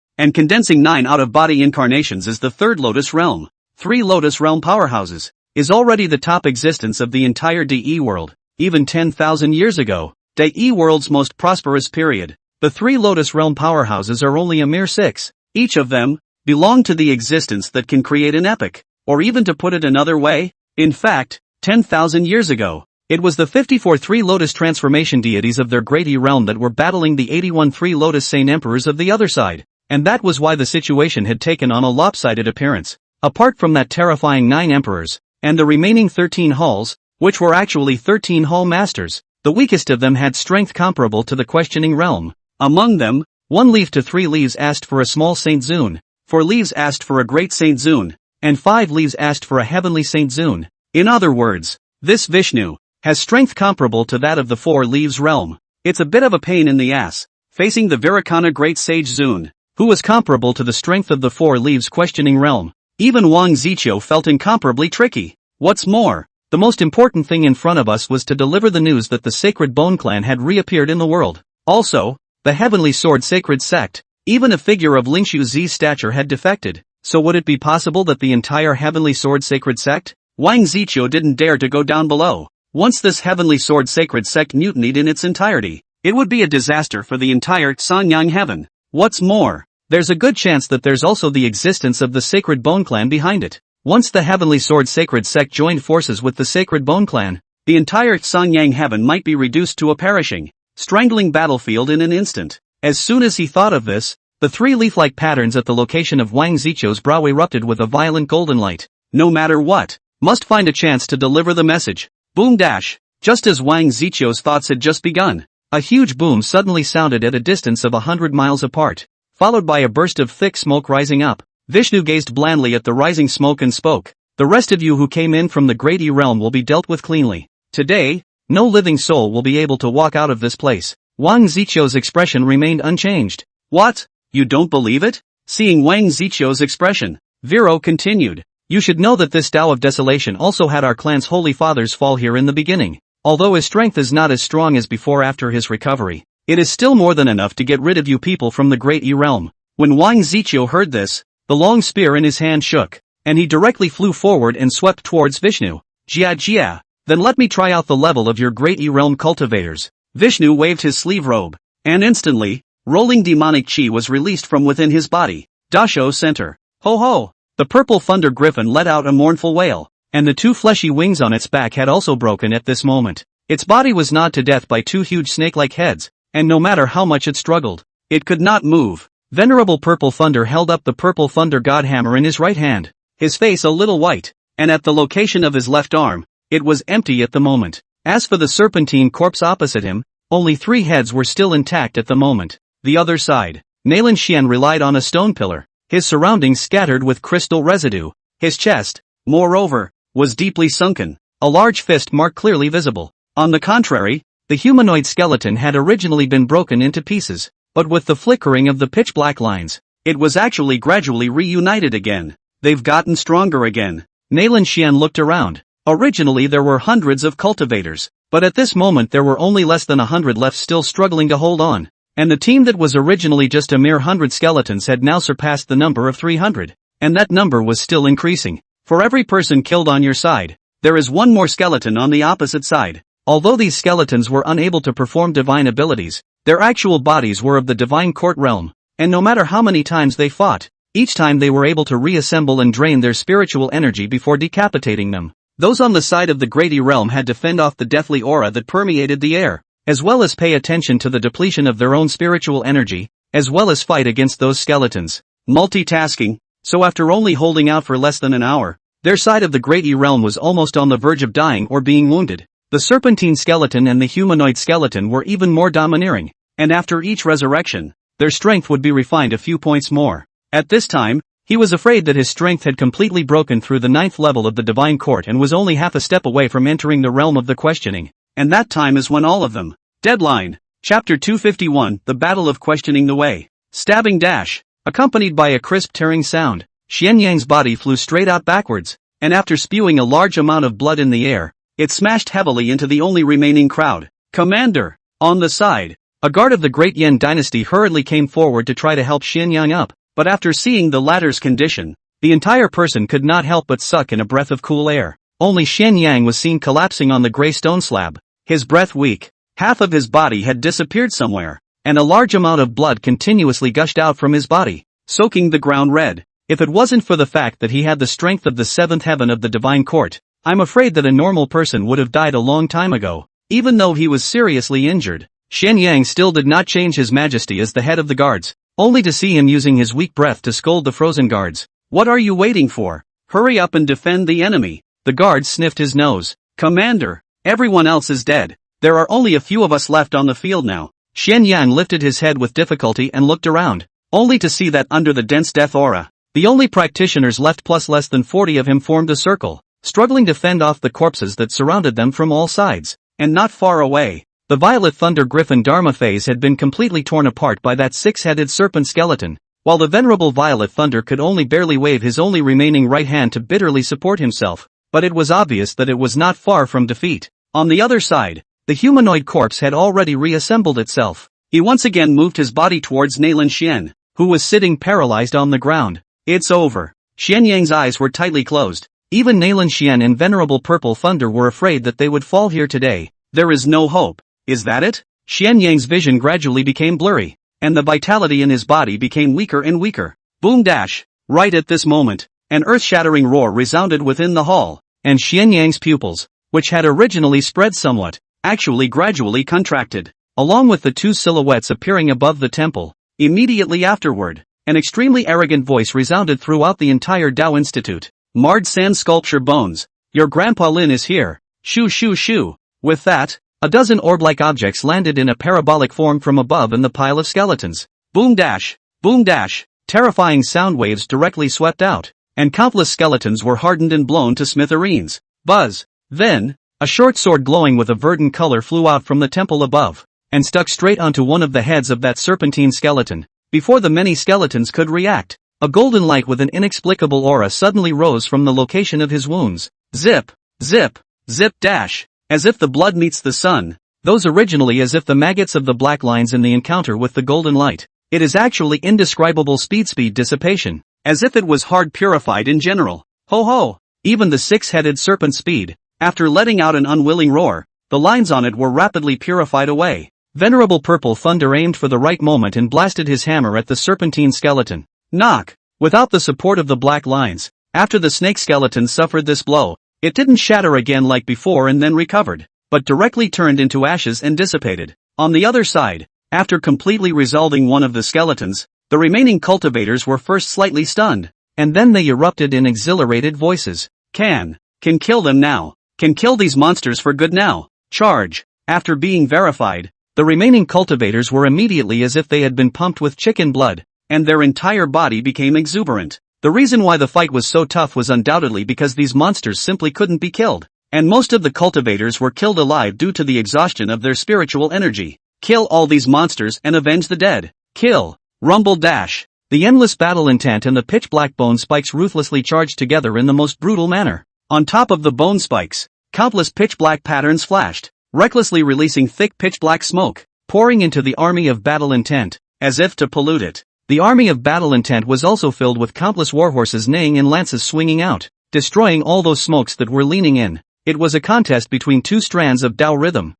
And condensing 9 out-of-body incarnations is the third Lotus realm. 3 Lotus realm powerhouses is already the top existence of the entire DE world. Even 10,000 years ago, DE world's most prosperous period, the 3 Lotus realm powerhouses are only a mere 6. Each of them belong to the existence that can create an epic. Or even to put it another way, in fact, 10,000 years ago, it was the 54 3 Lotus transformation deities of their Great E realm that were battling the 81 3 Lotus Sane emperors of the other side. And that was why the situation had taken on a lopsided appearance. Apart from that terrifying 9 emperors, and the remaining 13 halls, which were actually 13 hall masters, the weakest of them had strength comparable to the questioning realm. Among them, 1 leaf to 3 leaves asked for a small Saint Zun, 4 leaves asked for a great Saint Zun, and 5 leaves asked for a heavenly Saint Zun. In other words, this Vishnu has strength comparable to that of the 4 leaves realm. It's a bit of a pain in the ass, facing the Virakana great sage Zun, who was comparable to the strength of the 4 leaves questioning realm. Even Wang Ziqiu felt incomparably tricky. What's more, the most important thing in front of us was to deliver the news that the Sacred Bone Clan had reappeared in the world. Also, the Heavenly Sword Sacred Sect, even a figure of Lingshu Zi's stature had defected. So would it be possible that the entire Heavenly Sword Sacred Sect? Wang Ziqiu didn't dare to go down below. Once this Heavenly Sword Sacred Sect mutinied in its entirety, it would be a disaster for the entire Sanyang heaven. What's more, there's a good chance that there's also the existence of the Sacred Bone Clan behind it. Once the Heavenly Sword Sacred Sect joined forces with the Sacred Bone Clan, the entire Sanyang heaven might be reduced to a perishing, strangling battlefield in an instant. As soon as he thought of this, the 3 leaf-like patterns at the location of Wang Ziqiu's brow erupted with a violent golden light. No matter what, Must find a chance to deliver the message. Boom dash. Just as Wang Ziqiu's thoughts had just begun, a huge boom suddenly sounded at a distance of 100 miles apart, followed by a burst of thick smoke rising up. Vishnu gazed blandly at the rising smoke and spoke, "The rest of you who came in from the Great E realm will be dealt with cleanly. Today, no living soul will be able to walk out of this place." Wang Ziqiu's expression remained unchanged. "What? You don't believe it?" Seeing Wang Ziqiu's expression, Vero continued, "You should know that this Tao of Desolation also had our clan's holy fathers fall here in the beginning. Although his strength is not as strong as before after his recovery, it is still more than enough to get rid of you people from the Great E realm." When Wang Ziqiu heard this, the long spear in his hand shook, and he directly flew forward and swept towards Vishnu. "Jia Jia, then let me try out the level of your Great E realm cultivators." Vishnu waved his sleeve robe, and instantly, rolling demonic chi was released from within his body. Dasho center. Ho ho! The purple thunder griffin let out a mournful wail, and the two fleshy wings on its back had also broken at this moment. Its body was gnawed to death by two huge snake-like heads, and no matter how much it struggled, it could not move. Venerable Purple Thunder held up the Purple Thunder God Hammer in his right hand, his face a little white, and at the location of his left arm, it was empty at the moment. As for the serpentine corpse opposite him, only 3 heads were still intact at the moment. The other side, Nalan Xian relied on a stone pillar, his surroundings scattered with crystal residue. His chest, moreover, was deeply sunken, a large fist mark clearly visible. On the contrary, the humanoid skeleton had originally been broken into pieces, but with the flickering of the pitch-black lines, it was actually gradually reunited again. They've gotten stronger again. Nalan Xian looked around. Originally there were hundreds of cultivators, but at this moment there were only less than 100 left still struggling to hold on, and the team that was originally just a mere 100 skeletons had now surpassed the number of 300, and that number was still increasing. For every person killed on your side, there is one more skeleton on the opposite side. Although these skeletons were unable to perform divine abilities, their actual bodies were of the divine court realm, and no matter how many times they fought, each time they were able to reassemble and drain their spiritual energy before decapitating them. Those on the side of the Great E realm had to fend off the deathly aura that permeated the air, as well as pay attention to the depletion of their own spiritual energy, as well as fight against those skeletons. Multitasking, so after only holding out for less than an hour, their side of the Great E realm was almost on the verge of dying or being wounded. The serpentine skeleton and the humanoid skeleton were even more domineering, and after each resurrection, their strength would be refined a few points more. At this time, he was afraid that his strength had completely broken through the 9th level of the divine court and was only half a step away from entering the realm of the questioning. And that time is when all of them. Deadline. Chapter 251, The Battle of Questioning the Way. Stabbing dash. Accompanied by a crisp tearing sound, Xian Yang's body flew straight out backwards, and after spewing a large amount of blood in the air, it smashed heavily into the only remaining crowd. Commander! On the side, a guard of the Great Yan dynasty hurriedly came forward to try to help Xian Yang up, but after seeing the latter's condition, the entire person could not help but suck in a breath of cool air. Only Xian Yang was seen collapsing on the gray stone slab, his breath weak, half of his body had disappeared somewhere, and a large amount of blood continuously gushed out from his body, soaking the ground red. If it wasn't for the fact that he had the strength of the 7th heaven of the divine court, I'm afraid that a normal person would have died a long time ago. Even though he was seriously injured, Xian Yang still did not change his majesty as the head of the guards, only to see him using his weak breath to scold the frozen guards. What are you waiting for? Hurry up and defend the enemy. The guard sniffed his nose. Commander, everyone else is dead. There are only a few of us left on the field now. Xian Yang lifted his head with difficulty and looked around, only to see that under the dense death aura, the only practitioners left plus less than 40 of him formed a circle, struggling to fend off the corpses that surrounded them from all sides. And not far away, the Violet Thunder Griffin Dharma phase had been completely torn apart by that 6-headed serpent skeleton, while the venerable Violet Thunder could only barely wave his only remaining right hand to bitterly support himself, but it was obvious that it was not far from defeat. On the other side, the humanoid corpse had already reassembled itself. He once again moved his body towards Nalan Xian, who was sitting paralyzed on the ground. It's over. Xian Yang's eyes were tightly closed. Even Nalan Xian and Venerable Purple Thunder were afraid that they would fall here today. There is no hope. Is that it? Xian Yang's vision gradually became blurry, and the vitality in his body became weaker and weaker. Boom dash! Right at this moment, an earth-shattering roar resounded within the hall, and Xian Yang's pupils, which had originally spread somewhat, actually gradually contracted, along with the 2 silhouettes appearing above the temple. Immediately afterward, an extremely arrogant voice resounded throughout the entire Dao Institute. Marred sand sculpture bones. Your Grandpa Lin is here. Shoo shoo shoo. With that, a dozen orb-like objects landed in a parabolic form from above in the pile of skeletons. Boom dash. Boom dash. Terrifying sound waves directly swept out, and countless skeletons were hardened and blown to smithereens. Buzz. Then, a short sword glowing with a verdant color flew out from the temple above, and stuck straight onto one of the heads of that serpentine skeleton. Before the many skeletons could react, a golden light with an inexplicable aura suddenly rose from the location of his wounds. Zip, zip, zip dash. As if the blood meets the sun, those originally as if the maggots of the black lines in the encounter with the golden light. It is actually indescribable speed dissipation, as if it was hard purified in general. Ho ho! Even the six-headed serpent speed, after letting out an unwilling roar, the lines on it were rapidly purified away. Venerable Purple Thunder aimed for the right moment and blasted his hammer at the serpentine skeleton. Knock! Without the support of the black lines, after the snake skeleton suffered this blow, it didn't shatter again like before and then recovered, but directly turned into ashes and dissipated. On the other side, after completely resolving one of the skeletons, the remaining cultivators were first slightly stunned, and then they erupted in exhilarated voices. Can kill them now. Can kill these monsters for good now. Charge. After being verified, the remaining cultivators were immediately as if they had been pumped with chicken blood, and their entire body became exuberant. The reason why the fight was so tough was undoubtedly because these monsters simply couldn't be killed, and most of the cultivators were killed alive due to the exhaustion of their spiritual energy. Kill all these monsters and avenge the dead. Kill. Rumble dash. The endless battle intent and the pitch-black bone spikes ruthlessly charged together in the most brutal manner. On top of the bone spikes, countless pitch-black patterns flashed, recklessly releasing thick pitch-black smoke, pouring into the army of battle intent, as if to pollute it. The army of battle intent was also filled with countless warhorses neighing and lances swinging out, destroying all those smokes that were leaning in. It was a contest between two strands of Tao rhythm.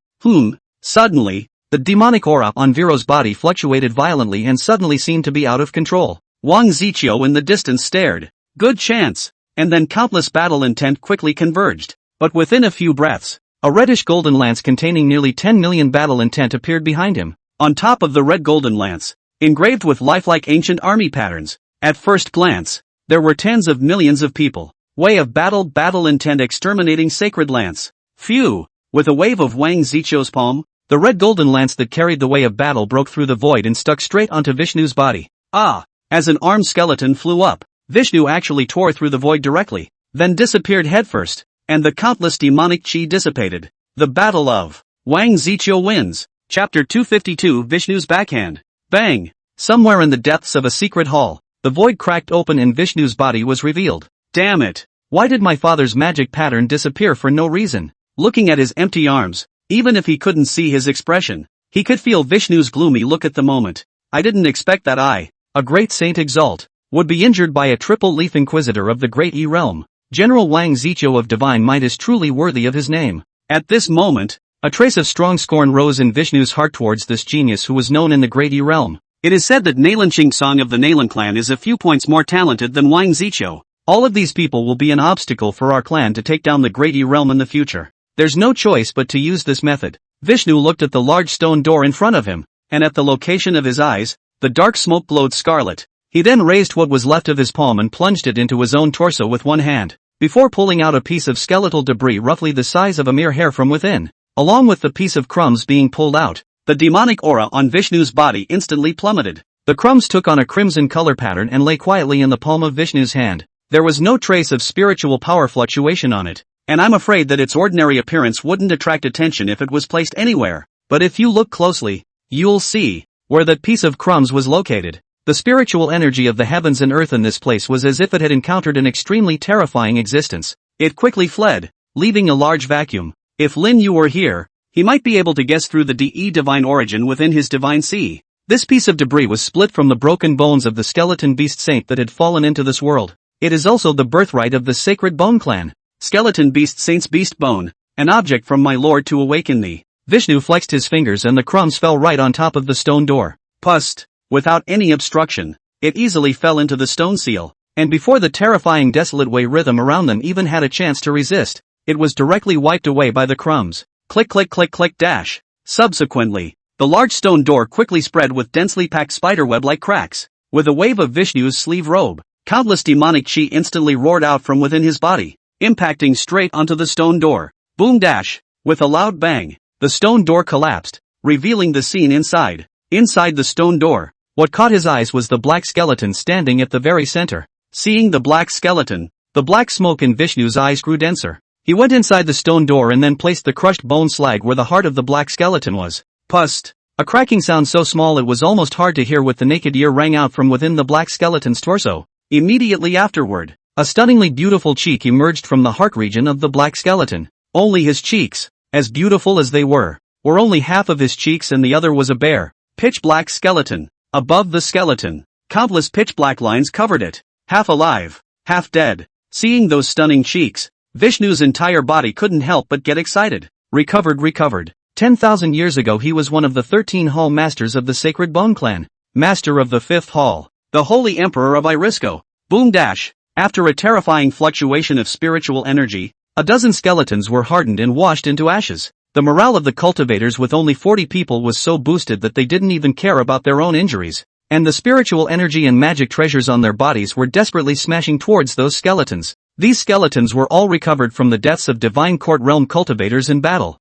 Suddenly, the demonic aura on Viro's body fluctuated violently and suddenly seemed to be out of control. Wang Ziqiu in the distance stared. Good chance. And then countless battle intent quickly converged. But within a few breaths, a reddish golden lance containing nearly 10 million battle intent appeared behind him. On top of the red golden lance, engraved with lifelike ancient army patterns, at first glance, there were tens of millions of people. Way of battle intent exterminating sacred lance. Phew! With a wave of Wang Ziqiu's palm, the red golden lance that carried the way of battle broke through the void and stuck straight onto Vishnu's body. As an armed skeleton flew up, Vishnu actually tore through the void directly, then disappeared headfirst, and the countless demonic chi dissipated. The Battle of Wang Ziqiu wins. Chapter 252 Vishnu's Backhand. Bang! Somewhere in the depths of a secret hall, the void cracked open and Vishnu's body was revealed. Damn it! Why did my father's magic pattern disappear for no reason? Looking at his empty arms, even if he couldn't see his expression, he could feel Vishnu's gloomy look at the moment. I didn't expect that I, a great Saint Exalt, would be injured by a triple-leaf inquisitor of the great E-realm. General Wang Ziqiu of divine might is truly worthy of his name. At this moment, a trace of strong scorn rose in Vishnu's heart towards this genius who was known in the great E-realm. It is said that Nalan Qingsong of the Nalan clan is a few points more talented than Wang Ziqiu. All of these people will be an obstacle for our clan to take down the great E-realm in the future. There's no choice but to use this method. Vishnu looked at the large stone door in front of him, and at the location of his eyes, the dark smoke glowed scarlet. He then raised what was left of his palm and plunged it into his own torso with one hand, before pulling out a piece of skeletal debris roughly the size of a mere hair from within. Along with the piece of crumbs being pulled out, the demonic aura on Vishnu's body instantly plummeted. The crumbs took on a crimson color pattern and lay quietly in the palm of Vishnu's hand. There was no trace of spiritual power fluctuation on it, and I'm afraid that its ordinary appearance wouldn't attract attention if it was placed anywhere. But if you look closely, you'll see where that piece of crumbs was located. The spiritual energy of the heavens and earth in this place was as if it had encountered an extremely terrifying existence. It quickly fled, leaving a large vacuum. If Lin Yu were here, he might be able to guess through the DE divine origin within his divine sea. This piece of debris was split from the broken bones of the skeleton beast saint that had fallen into this world. It is also the birthright of the sacred bone clan. Skeleton beast saint's beast bone, an object from my lord to awaken thee. Vishnu flexed his fingers and the crumbs fell right on top of the stone door. Pust! Without any obstruction, it easily fell into the stone seal, and before the terrifying desolate way rhythm around them even had a chance to resist, it was directly wiped away by the crumbs. Click click click click dash. Subsequently, the large stone door quickly spread with densely packed spiderweb-like cracks. With a wave of Vishnu's sleeve robe, countless demonic chi instantly roared out from within his body. impacting straight onto the stone door. Boom dash! With a loud bang, the stone door collapsed, revealing the scene inside. Inside the stone door, what caught his eyes was the black skeleton standing at the very center. Seeing the black skeleton, the black smoke in Vishnu's eyes grew denser. He went inside the stone door and then placed the crushed bone slag where the heart of the black skeleton was. Pust! A cracking sound so small it was almost hard to hear with the naked ear rang out from within the black skeleton's torso. Immediately afterward, a stunningly beautiful cheek emerged from the heart region of the black skeleton. Only his cheeks, as beautiful as they were only half of his cheeks and the other was a bare, pitch-black skeleton. Above the skeleton, countless pitch-black lines covered it, half alive, half dead. Seeing those stunning cheeks, Vishnu's entire body couldn't help but get excited. Recovered. 10,000 years ago he was one of the 13 Hall Masters of the Sacred Bone Clan, Master of the 5th Hall, the Holy Emperor of Irisco. Boom dash! After a terrifying fluctuation of spiritual energy, a dozen skeletons were hardened and washed into ashes. The morale of the cultivators with only 40 people was so boosted that they didn't even care about their own injuries, and the spiritual energy and magic treasures on their bodies were desperately smashing towards those skeletons. These skeletons were all recovered from the deaths of Divine Court Realm cultivators in battle.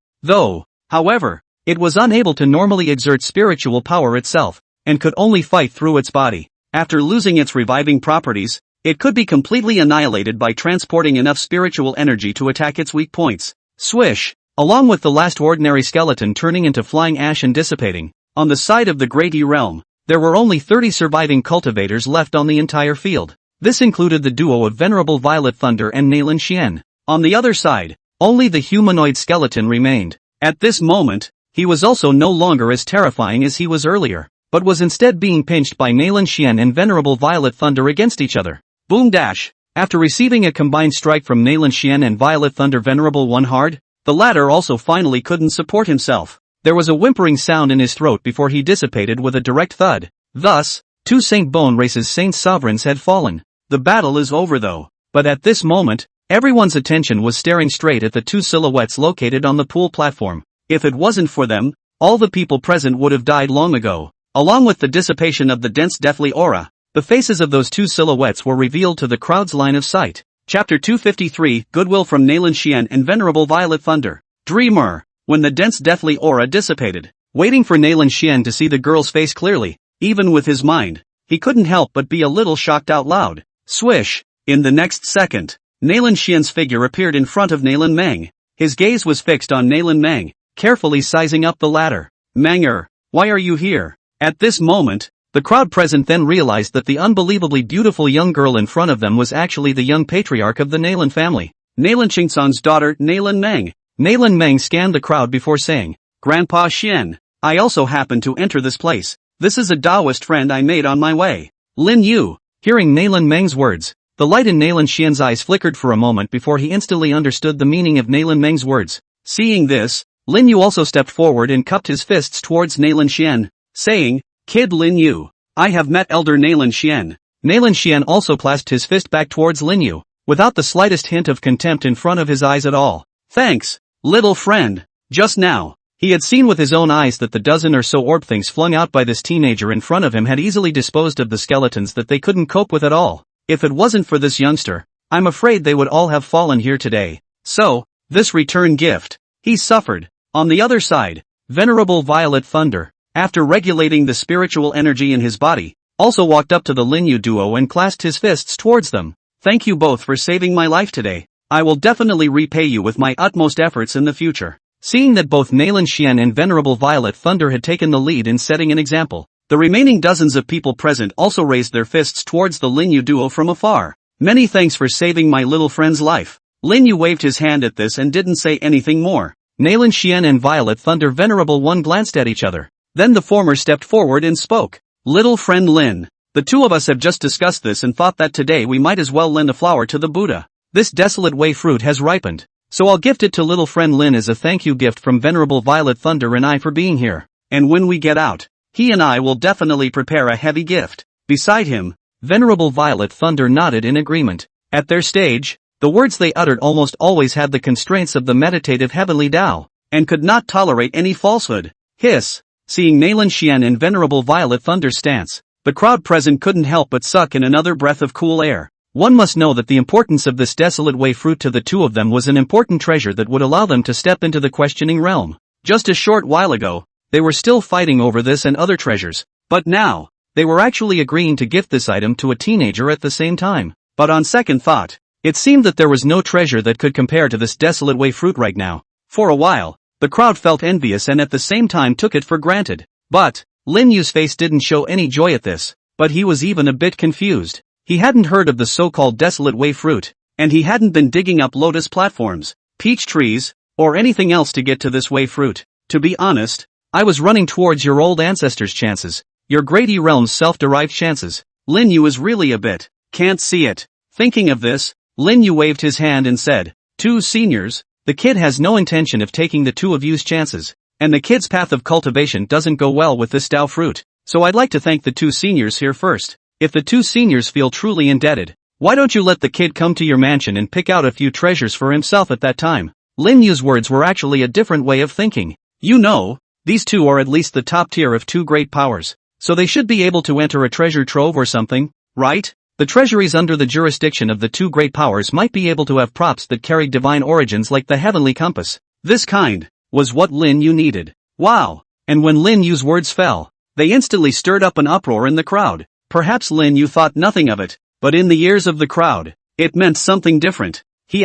However, it was unable to normally exert spiritual power itself, and could only fight through its body. After losing its reviving properties, it could be completely annihilated by transporting enough spiritual energy to attack its weak points. Swish! Along with the last ordinary skeleton turning into flying ash and dissipating, on the side of the Great E realm, there were only 30 surviving cultivators left on the entire field. This included the duo of Venerable Violet Thunder and Nalin Xian. On the other side, only the humanoid skeleton remained. At this moment, he was also no longer as terrifying as he was earlier, but was instead being pinched by Nalin Xian and Venerable Violet Thunder against each other. Boom dash! After receiving a combined strike from Nalin Xian and Violet Thunder, Venerable One hard, the latter also finally couldn't support himself. There was a whimpering sound in his throat before he dissipated with a direct thud. Thus, 2 Saint Bone Race's Saint Sovereigns had fallen. The battle is over though. But at this moment, everyone's attention was staring straight at the 2 silhouettes located on the pool platform. If it wasn't for them, all the people present would have died long ago. Along with the dissipation of the dense deathly aura, the faces of those 2 silhouettes were revealed to the crowd's line of sight. Chapter 253, Goodwill from Nalin Xian and Venerable Violet Thunder. Dreamer. When the dense deathly aura dissipated, waiting for Nalin Xian to see the girl's face clearly, even with his mind, he couldn't help but be a little shocked out loud. Swish! In the next second, Nalin Xian's figure appeared in front of Nalin Meng. His gaze was fixed on Nalin Meng, carefully sizing up the latter. Menger, why are you here? At this moment, the crowd present then realized that the unbelievably beautiful young girl in front of them was actually the young patriarch of the Nalin family, Nalin Qingsan's daughter, Nalin Meng. Nalin Meng scanned the crowd before saying, Grandpa Xian, I also happened to enter this place. This is a Taoist friend I made on my way. Lin Yu. Hearing Nalin Meng's words, the light in Nalin Xian's eyes flickered for a moment before he instantly understood the meaning of Nalin Meng's words. Seeing this, Lin Yu also stepped forward and cupped his fists towards Nalin Xian, saying, Kid Lin Yu, I have met Elder Nalin Xian. Nalin Xian also clasped his fist back towards Lin Yu, without the slightest hint of contempt in front of his eyes at all. Thanks, little friend. Just now, he had seen with his own eyes that the dozen or so orb things flung out by this teenager in front of him had easily disposed of the skeletons that they couldn't cope with at all. If it wasn't for this youngster, I'm afraid they would all have fallen here today. So, this return gift, he suffered. On the other side, Venerable Violet Thunder, after regulating the spiritual energy in his body, also walked up to the Lin Yu duo and clasped his fists towards them. Thank you both for saving my life today. I will definitely repay you with my utmost efforts in the future. Seeing that both Nalin Xian and Venerable Violet Thunder had taken the lead in setting an example, the remaining dozens of people present also raised their fists towards the Lin Yu duo from afar. Many thanks for saving my little friend's life. Lin Yu waved his hand at this and didn't say anything more. Nalin Xian and Violet Thunder Venerable One glanced at each other. Then the former stepped forward and spoke. Little friend Lin, the two of us have just discussed this and thought that today we might as well lend a flower to the Buddha. This desolate way fruit has ripened, so I'll gift it to little friend Lin as a thank you gift from Venerable Violet Thunder and I for being here. And when we get out, he and I will definitely prepare a heavy gift. Beside him, Venerable Violet Thunder nodded in agreement. At their stage, the words they uttered almost always had the constraints of the meditative heavenly Tao, and could not tolerate any falsehood. Hiss! Seeing Nalin Xian and Venerable Violet Thunder's stance, the crowd present couldn't help but suck in another breath of cool air. One must know that the importance of this desolate way fruit to the two of them was an important treasure that would allow them to step into the questioning realm. Just a short while ago, they were still fighting over this and other treasures, but now, they were actually agreeing to gift this item to a teenager at the same time. But on second thought, it seemed that there was no treasure that could compare to this desolate way fruit right now. For a while, the crowd felt envious and at the same time took it for granted. But, Lin Yu's face didn't show any joy at this, but he was even a bit confused. He hadn't heard of the so-called desolate way fruit, and he hadn't been digging up lotus platforms, peach trees, or anything else to get to this way fruit. To be honest, I was running towards your old ancestors' chances, your Grady realm's self-derived chances. Lin Yu is really a bit, can't see it. Thinking of this, Lin Yu waved his hand and said, "Two seniors, the kid has no intention of taking the two of you's chances, and the kid's path of cultivation doesn't go well with this Dao fruit, so I'd like to thank the two seniors here first. If the two seniors feel truly indebted, why don't you let the kid come to your mansion and pick out a few treasures for himself at that time?" Lin Yu's words were actually a different way of thinking. You know, these two are at least the top tier of two great powers, so they should be able to enter a treasure trove or something, right? The treasuries under the jurisdiction of the two great powers might be able to have props that carried divine origins like the heavenly compass. This kind was what Lin Yu needed. Wow! And when Lin Yu's words fell, they instantly stirred up an uproar in the crowd. Perhaps Lin Yu thought nothing of it, but in the ears of the crowd, it meant something different. He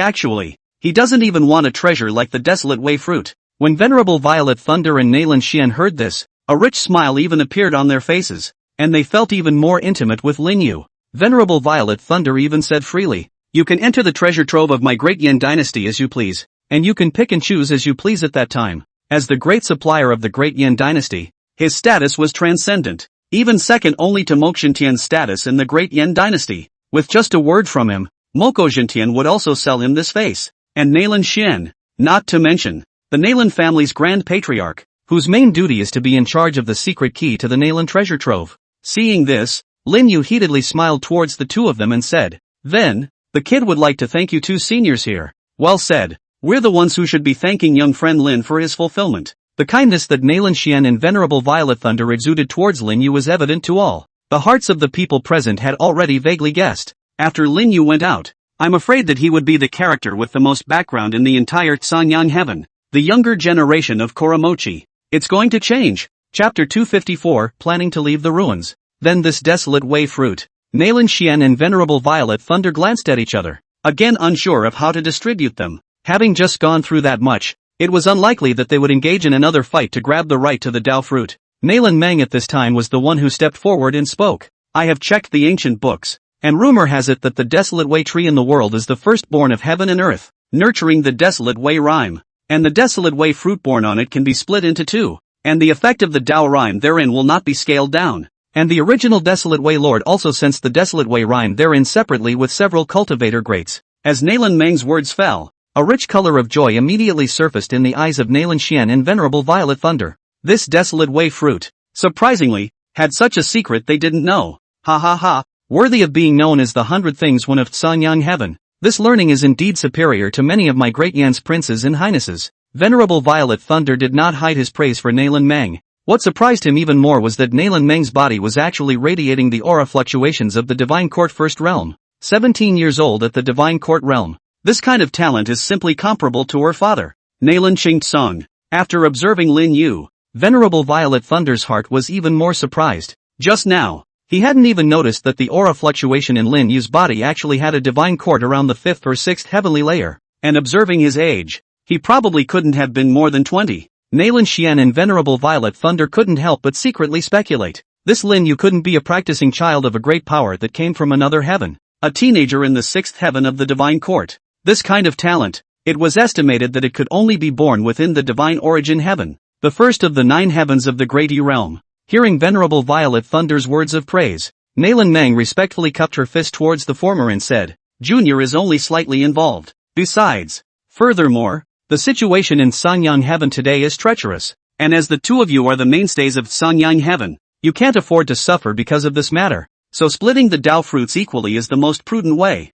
doesn't even want a treasure like the desolate way fruit. When Venerable Violet Thunder and Nayland Xian heard this, a rich smile even appeared on their faces, and they felt even more intimate with Lin Yu. Venerable Violet Thunder even said freely, "You can enter the treasure trove of my great Yan dynasty as you please, and you can pick and choose as you please at that time." As the great supplier of the great Yan dynasty, his status was transcendent, even second only to Mokshentian's status in the great Yan dynasty. With just a word from him, Mokshentian would also sell him this face, and Nayland Xian, not to mention, the Nayland family's grand patriarch, whose main duty is to be in charge of the secret key to the Nayland treasure trove. Seeing this, Lin Yu heatedly smiled towards the two of them and said, "Then, the kid would like to thank you two seniors here." Well said. We're the ones who should be thanking young friend Lin for his fulfillment. The kindness that Nayland Xian and Venerable Violet Thunder exuded towards Lin Yu was evident to all. The hearts of the people present had already vaguely guessed. After Lin Yu went out, I'm afraid that he would be the character with the most background in the entire Sanyang heaven. The younger generation of Kuramochi. It's going to change. Chapter 254, Planning to Leave the Ruins. Then this desolate way fruit. Nayland Xian and Venerable Violet Thunder glanced at each other, again unsure of how to distribute them. Having just gone through that much, it was unlikely that they would engage in another fight to grab the right to the Dao fruit. Nayland Meng at this time was the one who stepped forward and spoke. "I have checked the ancient books, and rumor has it that the desolate way tree in the world is the firstborn of heaven and earth, nurturing the desolate way rhyme. And the desolate way fruit born on it can be split into two, and the effect of the Dao rhyme therein will not be scaled down. And the original desolate way lord also sensed the desolate way rhyme therein separately with several cultivator greats." As Nayland Meng's words fell, a rich color of joy immediately surfaced in the eyes of Nayland Xian and Venerable Violet Thunder. This desolate way fruit, surprisingly, had such a secret they didn't know. Ha ha ha, worthy of being known as the 100 Things One of Sanyang Heaven. This learning is indeed superior to many of my great Yan's princes and highnesses. Venerable Violet Thunder did not hide his praise for Nayland Meng. What surprised him even more was that Nayland Meng's body was actually radiating the aura fluctuations of the Divine Court First Realm. 17 years old at the Divine Court Realm. This kind of talent is simply comparable to her father, Nayland Qingtsong. After observing Lin Yu, Venerable Violet Thunder's heart was even more surprised. Just now, he hadn't even noticed that the aura fluctuation in Lin Yu's body actually had a divine court around the 5th or 6th heavenly layer, and observing his age, he probably couldn't have been more than 20. Nayland Xian and Venerable Violet Thunder couldn't help but secretly speculate. This Lin Yu couldn't be a practicing child of a great power that came from another heaven, a teenager in the 6th heaven of the divine court. This kind of talent, it was estimated that it could only be born within the divine origin heaven, the first of the 9 heavens of the great Yi realm. Hearing Venerable Violet Thunder's words of praise, Nayland Meng respectfully cupped her fist towards the former and said, "Junior is only slightly involved. Besides, furthermore, the situation in Sanyang Heaven today is treacherous, and as the two of you are the mainstays of Sanyang Heaven, you can't afford to suffer because of this matter, so splitting the Dao fruits equally is the most prudent way."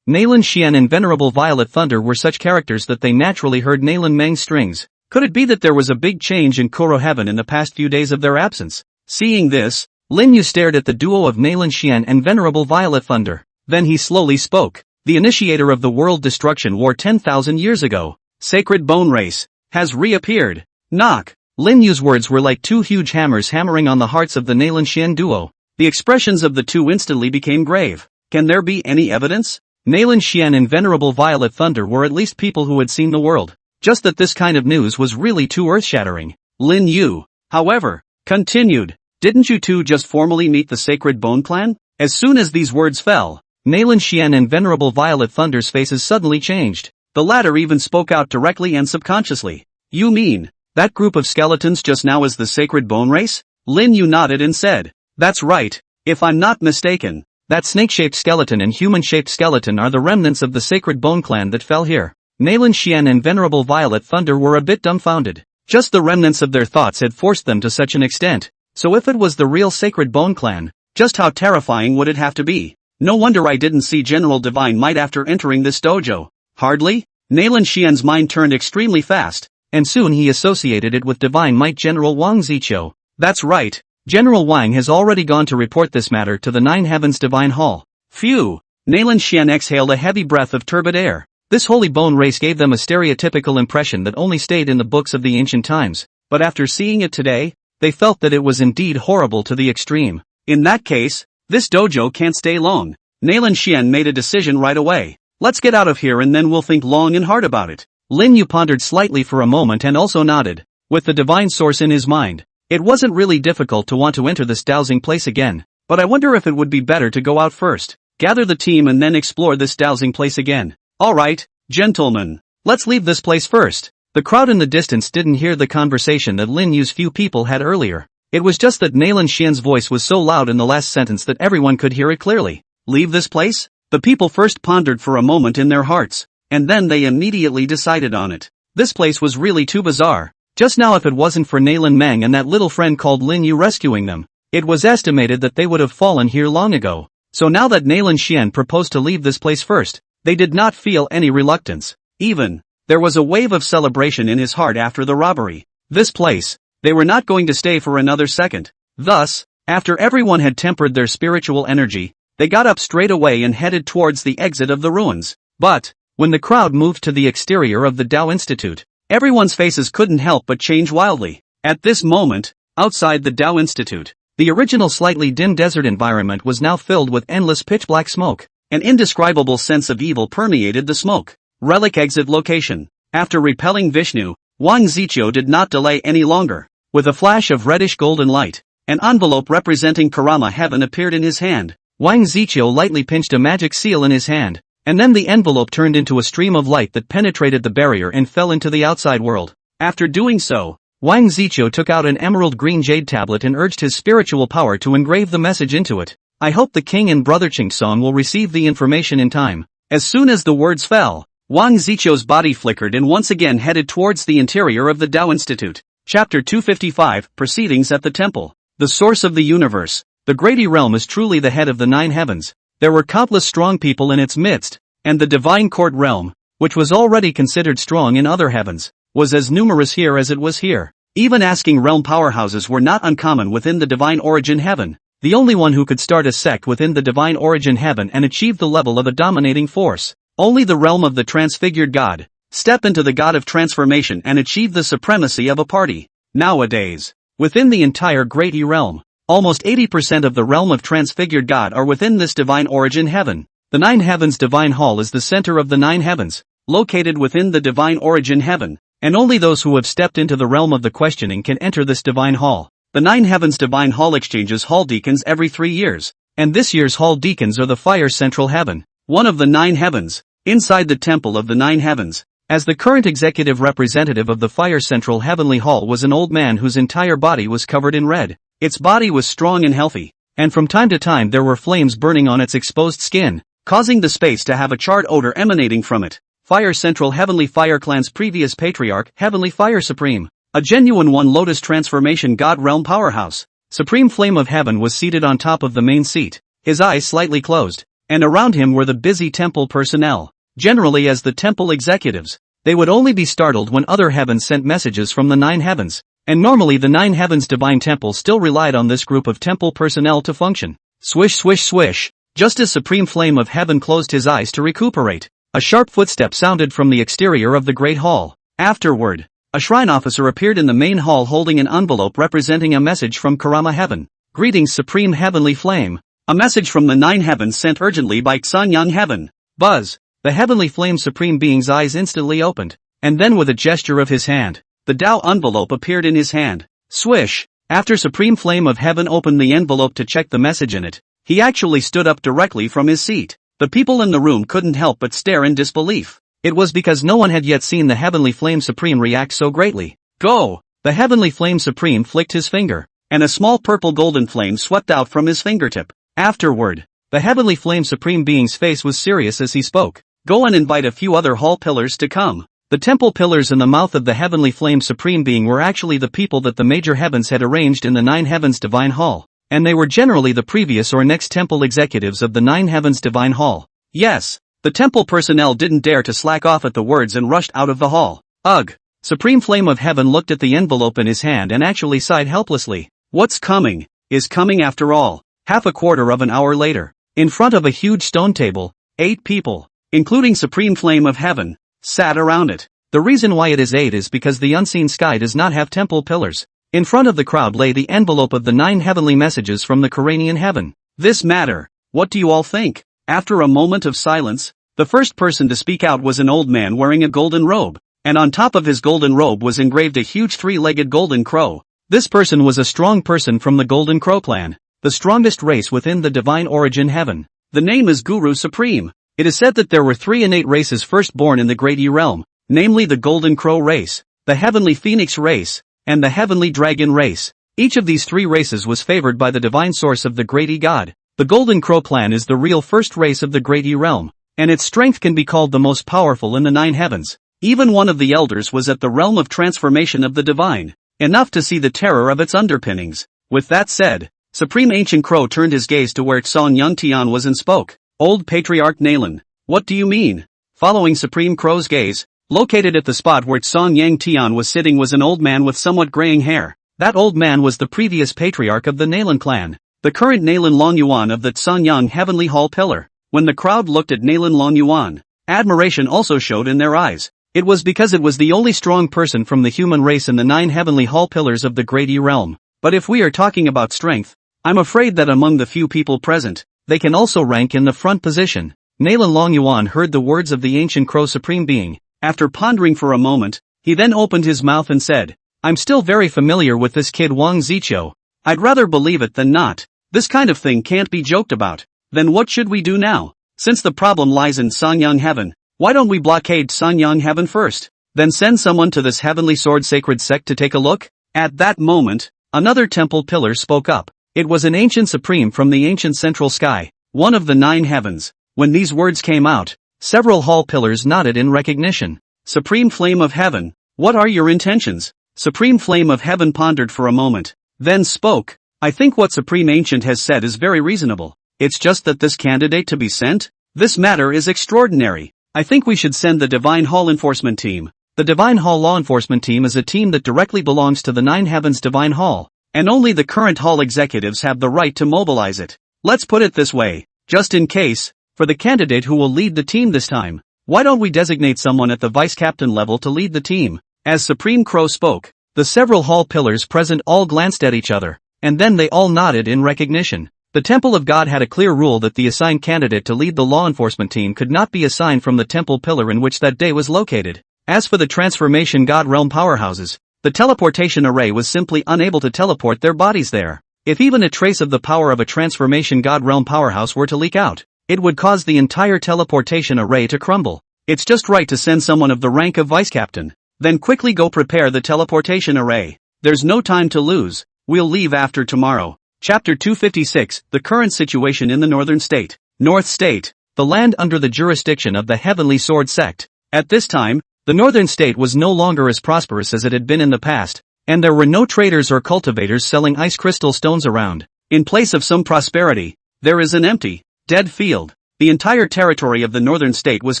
Nayland Xian and Venerable Violet Thunder were such characters that they naturally heard Nayland Meng's strings. Could it be that there was a big change in Kuro Heaven in the past few days of their absence? Seeing this, Lin Yu stared at the duo of Nayland Xian and Venerable Violet Thunder. Then he slowly spoke. The initiator of the world destruction war 10,000 years ago, sacred bone race, has reappeared. Knock. Lin Yu's words were like two huge hammers hammering on the hearts of the Nalan Xian duo. The expressions of the two instantly became grave. Can there be any evidence? Nalan Xian and Venerable Violet Thunder were at least people who had seen the world. Just that this kind of news was really too earth-shattering. Lin Yu, however, continued. Didn't you two just formally meet the Sacred Bone Clan? As soon as these words fell, Nalan Xian and Venerable Violet Thunder's faces suddenly changed. The latter even spoke out directly and subconsciously. You mean, that group of skeletons just now is the Sacred Bone Race? Lin Yu nodded and said, that's right, if I'm not mistaken. That snake-shaped skeleton and human-shaped skeleton are the remnants of the Sacred Bone Clan that fell here. Nalan Xian and Venerable Violet Thunder were a bit dumbfounded. Just the remnants of their thoughts had forced them to such an extent. So if it was the real Sacred Bone Clan, just how terrifying would it have to be? No wonder I didn't see General Divine Might after entering this dojo. Hardly? Nalan Xian's mind turned extremely fast, and soon he associated it with Divine Might General Wang Ziqiu. That's right. General Wang has already gone to report this matter to the Nine Heavens Divine Hall. Phew! Nalan Xian exhaled a heavy breath of turbid air. This holy bone race gave them a stereotypical impression that only stayed in the books of the ancient times, but after seeing it today, they felt that it was indeed horrible to the extreme. In that case, this dojo can't stay long. Nalan Xian made a decision right away. Let's get out of here and then we'll think long and hard about it. Lin Yu pondered slightly for a moment and also nodded. With the divine source in his mind, it wasn't really difficult to want to enter this dowsing place again, but I wonder if it would be better to go out first, gather the team and then explore this dowsing place again. Alright, gentlemen, let's leave this place first. The crowd in the distance didn't hear the conversation that Lin Yu's few people had earlier. It was just that Nalan Xian's voice was so loud in the last sentence that everyone could hear it clearly. Leave this place? The people first pondered for a moment in their hearts, and then they immediately decided on it. This place was really too bizarre. Just now if it wasn't for Nalan Meng and that little friend called Lin Yu rescuing them, it was estimated that they would have fallen here long ago. So now that Nalan Xian proposed to leave this place first, they did not feel any reluctance. Even, there was a wave of celebration in his heart after the robbery. This place, they were not going to stay for another second. Thus, after everyone had tempered their spiritual energy, they got up straight away and headed towards the exit of the ruins. But, when the crowd moved to the exterior of the Tao Institute, everyone's faces couldn't help but change wildly. At this moment, outside the Tao Institute, the original slightly dim desert environment was now filled with endless pitch-black smoke. An indescribable sense of evil permeated the smoke. Relic exit location. After repelling Vishnu, Wang Ziqiu did not delay any longer. With a flash of reddish golden light, an envelope representing Karama heaven appeared in his hand. Wang Ziqiu lightly pinched a magic seal in his hand, and then the envelope turned into a stream of light that penetrated the barrier and fell into the outside world. After doing so, Wang Ziqiu took out an emerald green jade tablet and urged his spiritual power to engrave the message into it. I hope the king and brother Chingsong will receive the information in time. As soon as the words fell, Wang Ziqiu's body flickered and once again headed towards the interior of the Tao Institute. Chapter 255, Proceedings at the Temple. The source of the universe. The Great Realm is truly the head of the nine heavens. There were countless strong people in its midst, and the divine court realm, which was already considered strong in other heavens, was as numerous here as it was here. Even asking realm powerhouses were not uncommon within the divine origin heaven. The only one who could start a sect within the divine origin heaven and achieve the level of a dominating force. Only the realm of the transfigured god. Step into the god of transformation and achieve the supremacy of a party. Nowadays, within the entire Great realm, almost 80% of the realm of transfigured god are within this divine origin heaven. The Nine Heavens Divine Hall is the center of the nine heavens, located within the divine origin heaven, and only those who have stepped into the realm of the questioning can enter this divine hall. The Nine Heavens Divine Hall exchanges hall deacons every 3 years, and this year's hall deacons are the Fire Central Heaven, one of the nine heavens, inside the Temple of the Nine Heavens. As the current executive representative of the Fire Central Heavenly Hall was an old man whose entire body was covered in red. Its body was strong and healthy, and from time to time there were flames burning on its exposed skin, causing the space to have a charred odor emanating from it. Fire Central Heavenly Fire Clan's previous patriarch, Heavenly Fire Supreme, a genuine One Lotus Transformation God Realm powerhouse. Supreme Flame of Heaven was seated on top of the main seat, his eyes slightly closed, and around him were the busy temple personnel. Generally as the temple executives, they would only be startled when other heavens sent messages from the nine heavens, and normally the nine heavens divine temple still relied on this group of temple personnel to function. Swish swish swish, Just as Supreme Flame of Heaven closed his eyes to recuperate, a sharp footstep sounded from the exterior of the Great Hall. Afterward, a shrine officer appeared in the main hall holding an envelope representing a message from Karama Heaven. Greetings Supreme Heavenly Flame. A message from the 9 heavens sent urgently by Xanyang Heaven. Buzz. The Heavenly Flame Supreme Being's eyes instantly opened, and then with a gesture of his hand, the Tao envelope appeared in his hand. Swish. After Supreme Flame of Heaven opened the envelope to check the message in it, he actually stood up directly from his seat. The people in the room couldn't help but stare in disbelief. It was because no one had yet seen the Heavenly Flame Supreme react so greatly. Go! The Heavenly Flame Supreme flicked his finger, and a small purple golden flame swept out from his fingertip. Afterward, the Heavenly Flame Supreme Being's face was serious as he spoke. Go and invite a few other hall pillars to come. The temple pillars in the mouth of the Heavenly Flame Supreme Being were actually the people that the major heavens had arranged in the 9 heavens divine hall, and they were generally the previous or next temple executives of the 9 heavens divine hall. Yes, the temple personnel didn't dare to slack off at the words and rushed out of the hall. Ugh! Supreme Flame of Heaven looked at the envelope in his hand and actually sighed helplessly. What's coming, is coming after all. Half a quarter of an hour later, in front of a huge stone table, 8 people, including Supreme Flame of Heaven, sat around it. The reason why it is 8 is because the unseen sky does not have temple pillars. In front of the crowd lay the envelope of the 9 heavenly messages from the Koranian heaven. This matter, what do you all think? After a moment of silence, the first person to speak out was an old man wearing a golden robe, and on top of his golden robe was engraved a huge 3-legged golden crow. This person was a strong person from the Golden Crow clan, the strongest race within the divine origin heaven. The name is Guru Supreme. It is said that there were 3 innate races first born in the Great E realm, namely the Golden Crow race, the Heavenly Phoenix race, and the Heavenly Dragon race. Each of these 3 races was favored by the divine source of the Great E God. The Golden Crow clan is the real first race of the Great E realm, and its strength can be called the most powerful in the 9 heavens. Even one of the elders was at the realm of transformation of the divine, enough to see the terror of its underpinnings. With that said, Supreme Ancient Crow turned his gaze to where Xanyang Tian was and spoke. Old Patriarch Nalan, what do you mean? Following Supreme Crow's gaze, located at the spot where Xanyang Tian was sitting was an old man with somewhat graying hair. That old man was the previous patriarch of the Nalan clan, the current Nalan Longyuan of the Xanyang Heavenly Hall Pillar. When the crowd looked at Nalan Longyuan, admiration also showed in their eyes. It was because it was the only strong person from the human race in the 9 Heavenly Hall Pillars of the Great E realm. But if we are talking about strength, I'm afraid that among the few people present, they can also rank in the front position. Nalan Longyuan heard the words of the Ancient Crow Supreme Being. After pondering for a moment, he then opened his mouth and said, I'm still very familiar with this kid Wang Ziqiu. I'd rather believe it than not. This kind of thing can't be joked about. Then what should we do now? Since the problem lies in Xanyang Heaven, why don't we blockade Xanyang Heaven first, then send someone to this Heavenly Sword Sacred Sect to take a look? At that moment, another temple pillar spoke up. It was an ancient supreme from the ancient central sky, one of the 9 heavens. When these words came out, several hall pillars nodded in recognition. Supreme Flame of Heaven, what are your intentions? Supreme Flame of Heaven pondered for a moment, then spoke. I think what Supreme Ancient has said is very reasonable. It's just that this candidate to be sent? This matter is extraordinary. I think we should send the Divine Hall Enforcement Team. The Divine Hall Law Enforcement Team is a team that directly belongs to the 9 Heavens Divine Hall, and only the current hall executives have the right to mobilize it. Let's put it this way, just in case, for the candidate who will lead the team this time, why don't we designate someone at the vice captain level to lead the team? As Supreme Crow spoke, the several hall pillars present all glanced at each other, and then they all nodded in recognition. The Temple of God had a clear rule that the assigned candidate to lead the law enforcement team could not be assigned from the temple pillar in which that day was located. As for the Transformation God Realm powerhouses, the teleportation array was simply unable to teleport their bodies there. If even a trace of the power of a Transformation God Realm powerhouse were to leak out, it would cause the entire teleportation array to crumble. It's just right to send someone of the rank of vice captain. Then quickly go prepare the teleportation array. There's no time to lose. We'll leave after tomorrow. Chapter 256, The Current Situation in the Northern State. North State, the land under the jurisdiction of the Heavenly Sword Sect. At this time, the Northern State was no longer as prosperous as it had been in the past, and there were no traders or cultivators selling ice crystal stones around. In place of some prosperity, there is an empty, dead field. The entire territory of the Northern State was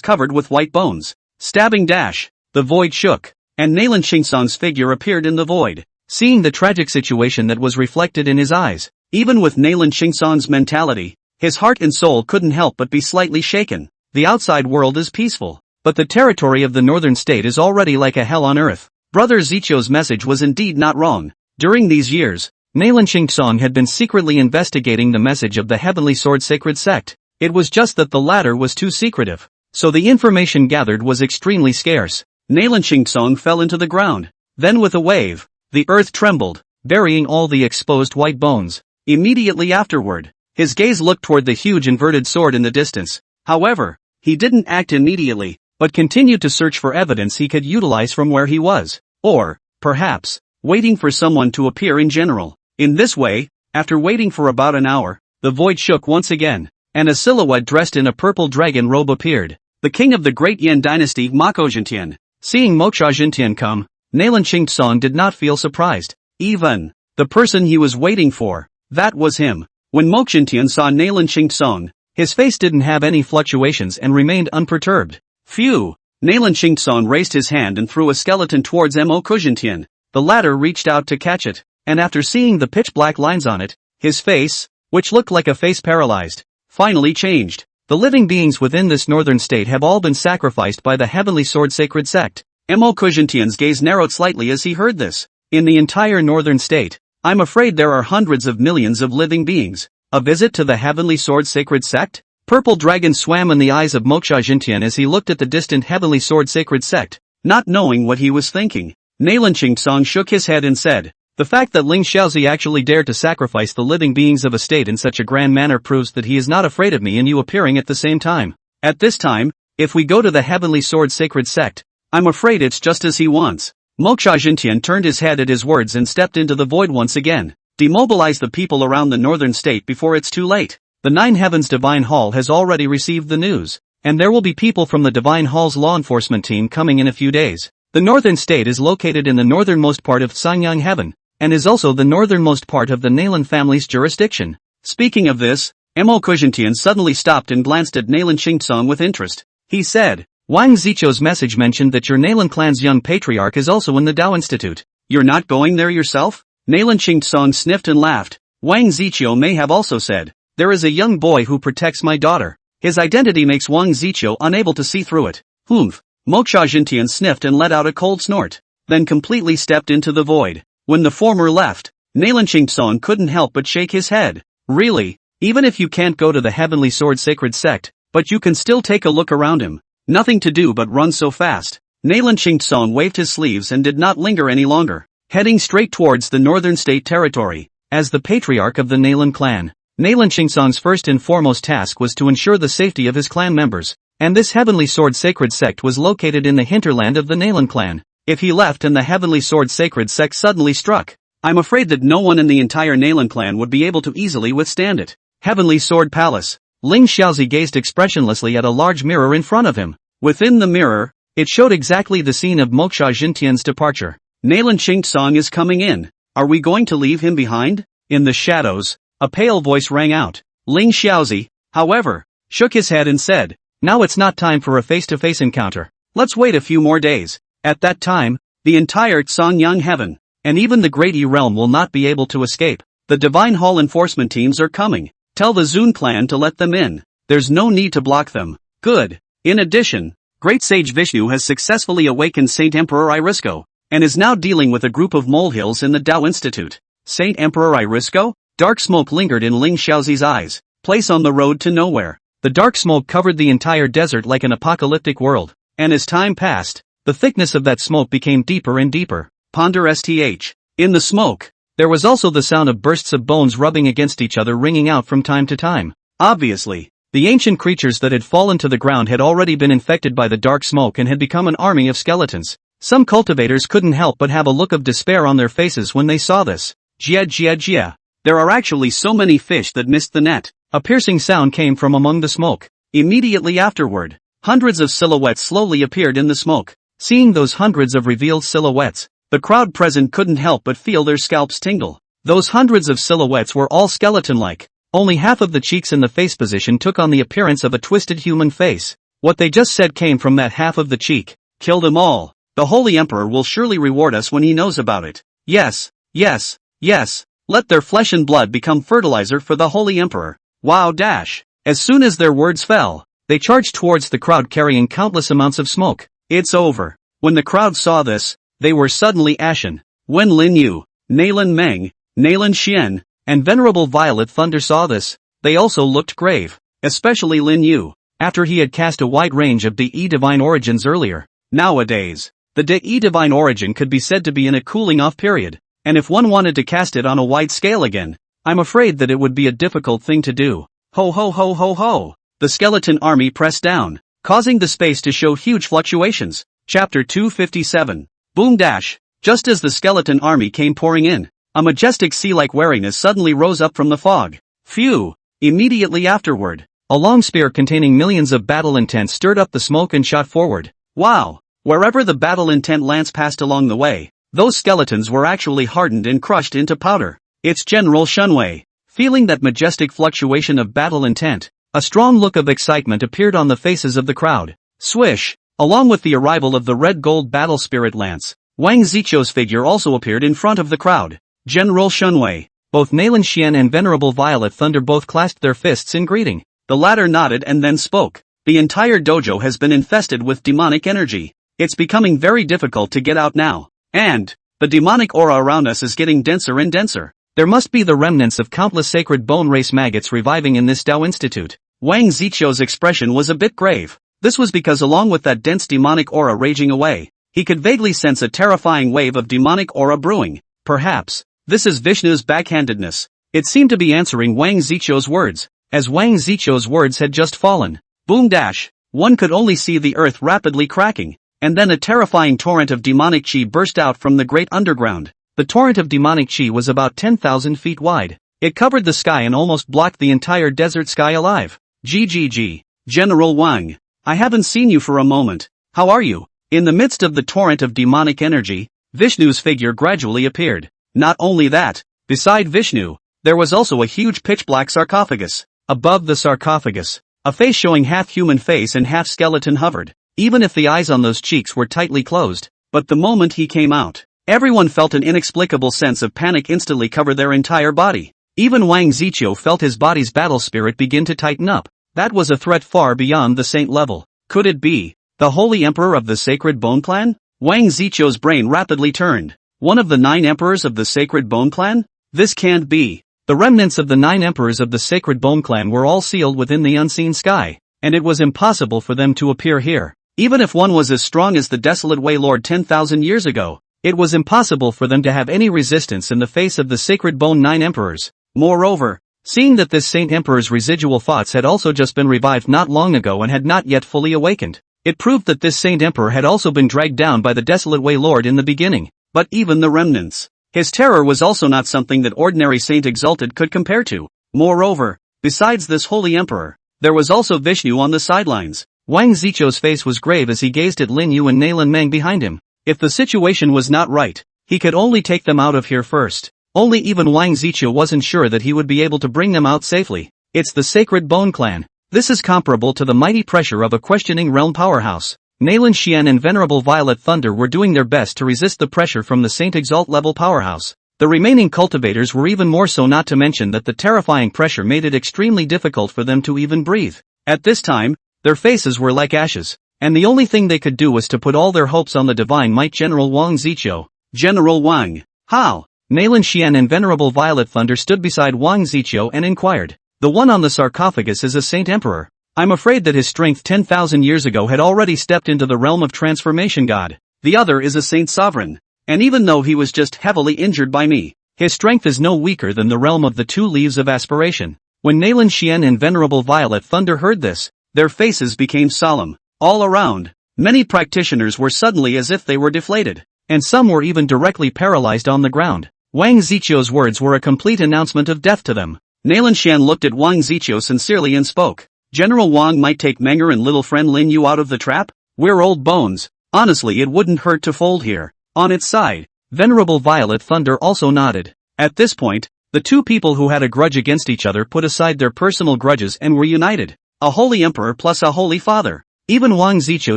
covered with white bones. Stabbing dash. The void shook, and Nalan Shingsong's figure appeared in the void. Seeing the tragic situation that was reflected in his eyes, even with Nalan Shingsong's mentality, His heart and soul couldn't help but be slightly shaken. The outside world is peaceful, but the territory of the northern state is already like a hell on earth. Brother Zichou's message was indeed not wrong. During these years, Nalan Shingsong had been secretly investigating the message of the Heavenly Sword Sacred Sect. It was just that the latter was too secretive, so the information gathered was extremely scarce. Nalan Shingsong fell into the ground. Then with a wave, the earth trembled, burying all the exposed white bones. Immediately afterward, his gaze looked toward the huge inverted sword in the distance. However, he didn't act immediately, but continued to search for evidence he could utilize from where he was. Or, perhaps, waiting for someone to appear in general. In this way, after waiting for about an hour, the void shook once again, and a silhouette dressed in a purple dragon robe appeared. The king of the great Yan dynasty, Mako Jintian. Seeing Moksha Jintian come, Nalan Shingsong did not feel surprised. Even the person he was waiting for, that was him. When Mokshintian saw Nalan Shingsong, his face didn't have any fluctuations and remained unperturbed. Phew! Nalan Shingsong raised his hand and threw a skeleton towards Mo Kujintian. The latter reached out to catch it, and after seeing the pitch-black lines on it, his face, which looked like a face paralyzed, finally changed. The living beings within this northern state have all been sacrificed by the Heavenly Sword Sacred Sect. Mo Kujintian's gaze narrowed slightly as he heard this. In the entire northern state, I'm afraid there are hundreds of millions of living beings. A visit to the Heavenly Sword Sacred Sect? Purple dragon swam in the eyes of Moksha Jintian as he looked at the distant Heavenly Sword Sacred Sect, not knowing what he was thinking. Nalan Shingsong shook his head and said, "The fact that Ling Xiaozi actually dared to sacrifice the living beings of a state in such a grand manner proves that he is not afraid of me and you appearing at the same time. At this time, if we go to the Heavenly Sword Sacred Sect, I'm afraid it's just as he wants." Moksha Jintian turned his head at his words and stepped into the void once again. Demobilize the people around the northern state before it's too late. The Nine Heavens Divine Hall has already received the news, and there will be people from the Divine Hall's law enforcement team coming in a few days. The northern state is located in the northernmost part of Sangyang Heaven, and is also the northernmost part of the Nalan family's jurisdiction. Speaking of this, Mo Kujintian suddenly stopped and glanced at Nalan Shingsong with interest. He said, "Wang Zichou's message mentioned that your Nalan clan's young patriarch is also in the Tao Institute. You're not going there yourself?" Nalan Shingsong sniffed and laughed. Wang Zichou may have also said, "There is a young boy who protects my daughter. His identity makes Wang Zichou unable to see through it." Humph. Moksha Jintian sniffed and let out a cold snort, then completely stepped into the void. When the former left, Nalan Shingsong couldn't help but shake his head. Really, even if you can't go to the Heavenly Sword Sacred Sect, but you can still take a look around him. Nothing to do but run so fast. Nalan Shingsong waved his sleeves and did not linger any longer, heading straight towards the northern state territory. As the patriarch of the Nalan clan, Nalan Shingsong's first and foremost task was to ensure the safety of his clan members, and this Heavenly Sword Sacred Sect was located in the hinterland of the Nalan clan. If he left and the Heavenly Sword Sacred Sect suddenly struck, I'm afraid that no one in the entire Nalan clan would be able to easily withstand it. Heavenly Sword Palace. Ling Xiaozi gazed expressionlessly at a large mirror in front of him. Within the mirror, it showed exactly the scene of Moksha Jintian's departure. Nalan Shingsong is coming in. Are we going to leave him behind? In the shadows, a pale voice rang out. Ling Xiaozi, however, shook his head and said, "Now it's not time for a face-to-face encounter. Let's wait a few more days. At that time, the entire Songyang Heaven, and even the Great E Realm will not be able to escape. The Divine Hall enforcement teams are coming. Tell the Zun clan to let them in. There's no need to block them." Good. In addition, Great Sage Vishnu has successfully awakened Saint Emperor Irisco, and is now dealing with a group of molehills in the Tao Institute. Saint Emperor Irisco? Dark smoke lingered in Ling Xiaozi's eyes. Place on the road to nowhere. The dark smoke covered the entire desert like an apocalyptic world, and as time passed, the thickness of that smoke became deeper and deeper. Ponder sth. In the smoke, there was also the sound of bursts of bones rubbing against each other ringing out from time to time. Obviously, the ancient creatures that had fallen to the ground had already been infected by the dark smoke and had become an army of skeletons. Some cultivators couldn't help but have a look of despair on their faces when they saw this. Jia jia jia. There are actually so many fish that missed the net. A piercing sound came from among the smoke. Immediately afterward, hundreds of silhouettes slowly appeared in the smoke. Seeing those hundreds of revealed silhouettes, the crowd present couldn't help but feel their scalps tingle. Those hundreds of silhouettes were all skeleton-like. Only half of the cheeks in the face position took on the appearance of a twisted human face. What they just said came from that half of the cheek. Kill them all. The Holy Emperor will surely reward us when he knows about it. Yes, yes, yes. Let their flesh and blood become fertilizer for the Holy Emperor. Wow dash. As soon as their words fell, they charged towards the crowd carrying countless amounts of smoke. It's over. When the crowd saw this, they were suddenly ashen. When Lin Yu, Nalan Meng, Nalan Xian, and Venerable Violet Thunder saw this, they also looked grave, especially Lin Yu, after he had cast a wide range of De Divine Origins earlier. Nowadays, the De Divine Origin could be said to be in a cooling off period, and if one wanted to cast it on a wide scale again, I'm afraid that it would be a difficult thing to do. Ho ho ho ho ho! The skeleton army pressed down, causing the space to show huge fluctuations. Chapter 257. Boom dash. Just as the skeleton army came pouring in, a majestic sea-like wariness suddenly rose up from the fog. Phew! Immediately afterward, a long spear containing millions of battle intent stirred up the smoke and shot forward. Wow! Wherever the battle intent lance passed along the way, those skeletons were actually hardened and crushed into powder. It's General Shunwei. Feeling that majestic fluctuation of battle intent, a strong look of excitement appeared on the faces of the crowd. Swish! Along with the arrival of the red gold battle spirit lance, Wang Zichou's figure also appeared in front of the crowd. General Shunwei. Both Nalan Xian and Venerable Violet Thunder both clasped their fists in greeting. The latter nodded and then spoke. The entire dojo has been infested with demonic energy. It's becoming very difficult to get out now. And the demonic aura around us is getting denser and denser. There must be the remnants of countless sacred bone race maggots reviving in this Tao Institute. Wang Zichou's expression was a bit grave. This was because along with that dense demonic aura raging away, he could vaguely sense a terrifying wave of demonic aura brewing. Perhaps this is Vishnu's backhandedness. It seemed to be answering Wang Zichou's words, as Wang Zichou's words had just fallen. Boom dash. One could only see the earth rapidly cracking, and then a terrifying torrent of demonic chi burst out from the great underground. The torrent of demonic chi was about 10,000 feet wide. It covered the sky and almost blocked the entire desert sky alive. GGG. General Wang. I haven't seen you for a moment. How are you? In the midst of the torrent of demonic energy, Vishnu's figure gradually appeared. Not only that, beside Vishnu, there was also a huge pitch-black sarcophagus. Above the sarcophagus, a face showing half human face and half skeleton hovered, even if the eyes on those cheeks were tightly closed. But the moment he came out, everyone felt an inexplicable sense of panic instantly cover their entire body. Even Wang Zichou felt his body's battle spirit begin to tighten up. That was a threat far beyond the saint level. Could it be the Holy Emperor of the Sacred Bone Clan? Wang Zichou's brain rapidly turned. One of the 9 emperors of the Sacred Bone Clan? This can't be. The remnants of the 9 emperors of the Sacred Bone Clan were all sealed within the unseen sky, and it was impossible for them to appear here. Even if one was as strong as the Desolate Way Lord 10,000 years ago, it was impossible for them to have any resistance in the face of the Sacred Bone 9 emperors. Moreover, seeing that this Saint Emperor's residual thoughts had also just been revived not long ago and had not yet fully awakened, it proved that this Saint Emperor had also been dragged down by the Desolate Way Lord in the beginning. But even the remnants, his terror was also not something that ordinary Saint Exalted could compare to. Moreover, besides this Holy Emperor, there was also Vishnu on the sidelines. Wang Zichou's face was grave as he gazed at Lin Yu and Nalan Meng behind him. If the situation was not right, he could only take them out of here first. Only even Wang Zichou wasn't sure that he would be able to bring them out safely. It's the Sacred Bone Clan. This is comparable to the mighty pressure of a questioning realm powerhouse. Nalan Xian and Venerable Violet Thunder were doing their best to resist the pressure from the Saint Exalt level powerhouse. The remaining cultivators were even more so, not to mention that the terrifying pressure made it extremely difficult for them to even breathe. At this time, their faces were like ashes, and the only thing they could do was to put all their hopes on the divine might General Wang Zichou. General Wang. How? Nalan Xian and Venerable Violet Thunder stood beside Wang Zichou and inquired. The one on the sarcophagus is a Saint Emperor. I'm afraid that his strength 10,000 years ago had already stepped into the realm of transformation god. The other is a Saint Sovereign. And even though he was just heavily injured by me, his strength is no weaker than the realm of the 2 leaves of aspiration. When Nalan Xian and Venerable Violet Thunder heard this, their faces became solemn. All around, many practitioners were suddenly as if they were deflated, and some were even directly paralyzed on the ground. Wang Zichou's words were a complete announcement of death to them. Nalan Xian looked at Wang Zichou sincerely and spoke. General Wang might take Menger and little friend Lin Yu out of the trap? We're old bones. Honestly, it wouldn't hurt to fold here. On its side, Venerable Violet Thunder also nodded. At this point, the 2 people who had a grudge against each other put aside their personal grudges and were united. A Holy Emperor plus a Holy Father. Even Wang Zichou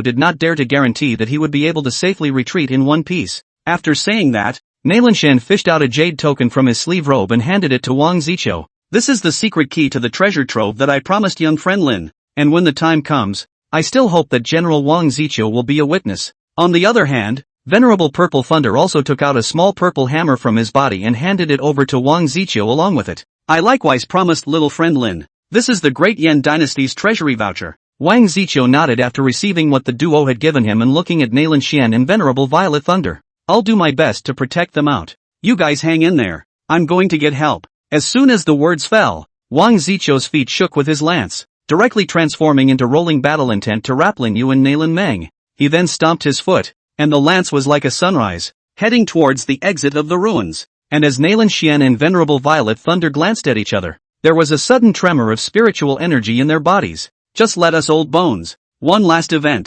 did not dare to guarantee that he would be able to safely retreat in one piece. After saying that, Nalan Xian fished out a jade token from his sleeve robe and handed it to Wang Zichou. This is the secret key to the treasure trove that I promised young friend Lin, and when the time comes, I still hope that General Wang Ziqiu will be a witness. On the other hand, Venerable Purple Thunder also took out a small purple hammer from his body and handed it over to Wang Ziqiu along with it. I likewise promised little friend Lin. This is the Great Yan Dynasty's treasury voucher. Wang Ziqiu nodded after receiving what the duo had given him and looking at Nalan Xian and Venerable Violet Thunder. I'll do my best to protect them out. You guys hang in there. I'm going to get help. As soon as the words fell, Wang Ziqiu's feet shook with his lance, directly transforming into rolling battle intent to Rappling Yu and Nalan Meng. He then stomped his foot, and the lance was like a sunrise, heading towards the exit of the ruins. And as Nalan Xian and Venerable Violet Thunder glanced at each other, there was a sudden tremor of spiritual energy in their bodies. Just let us old bones. One last event.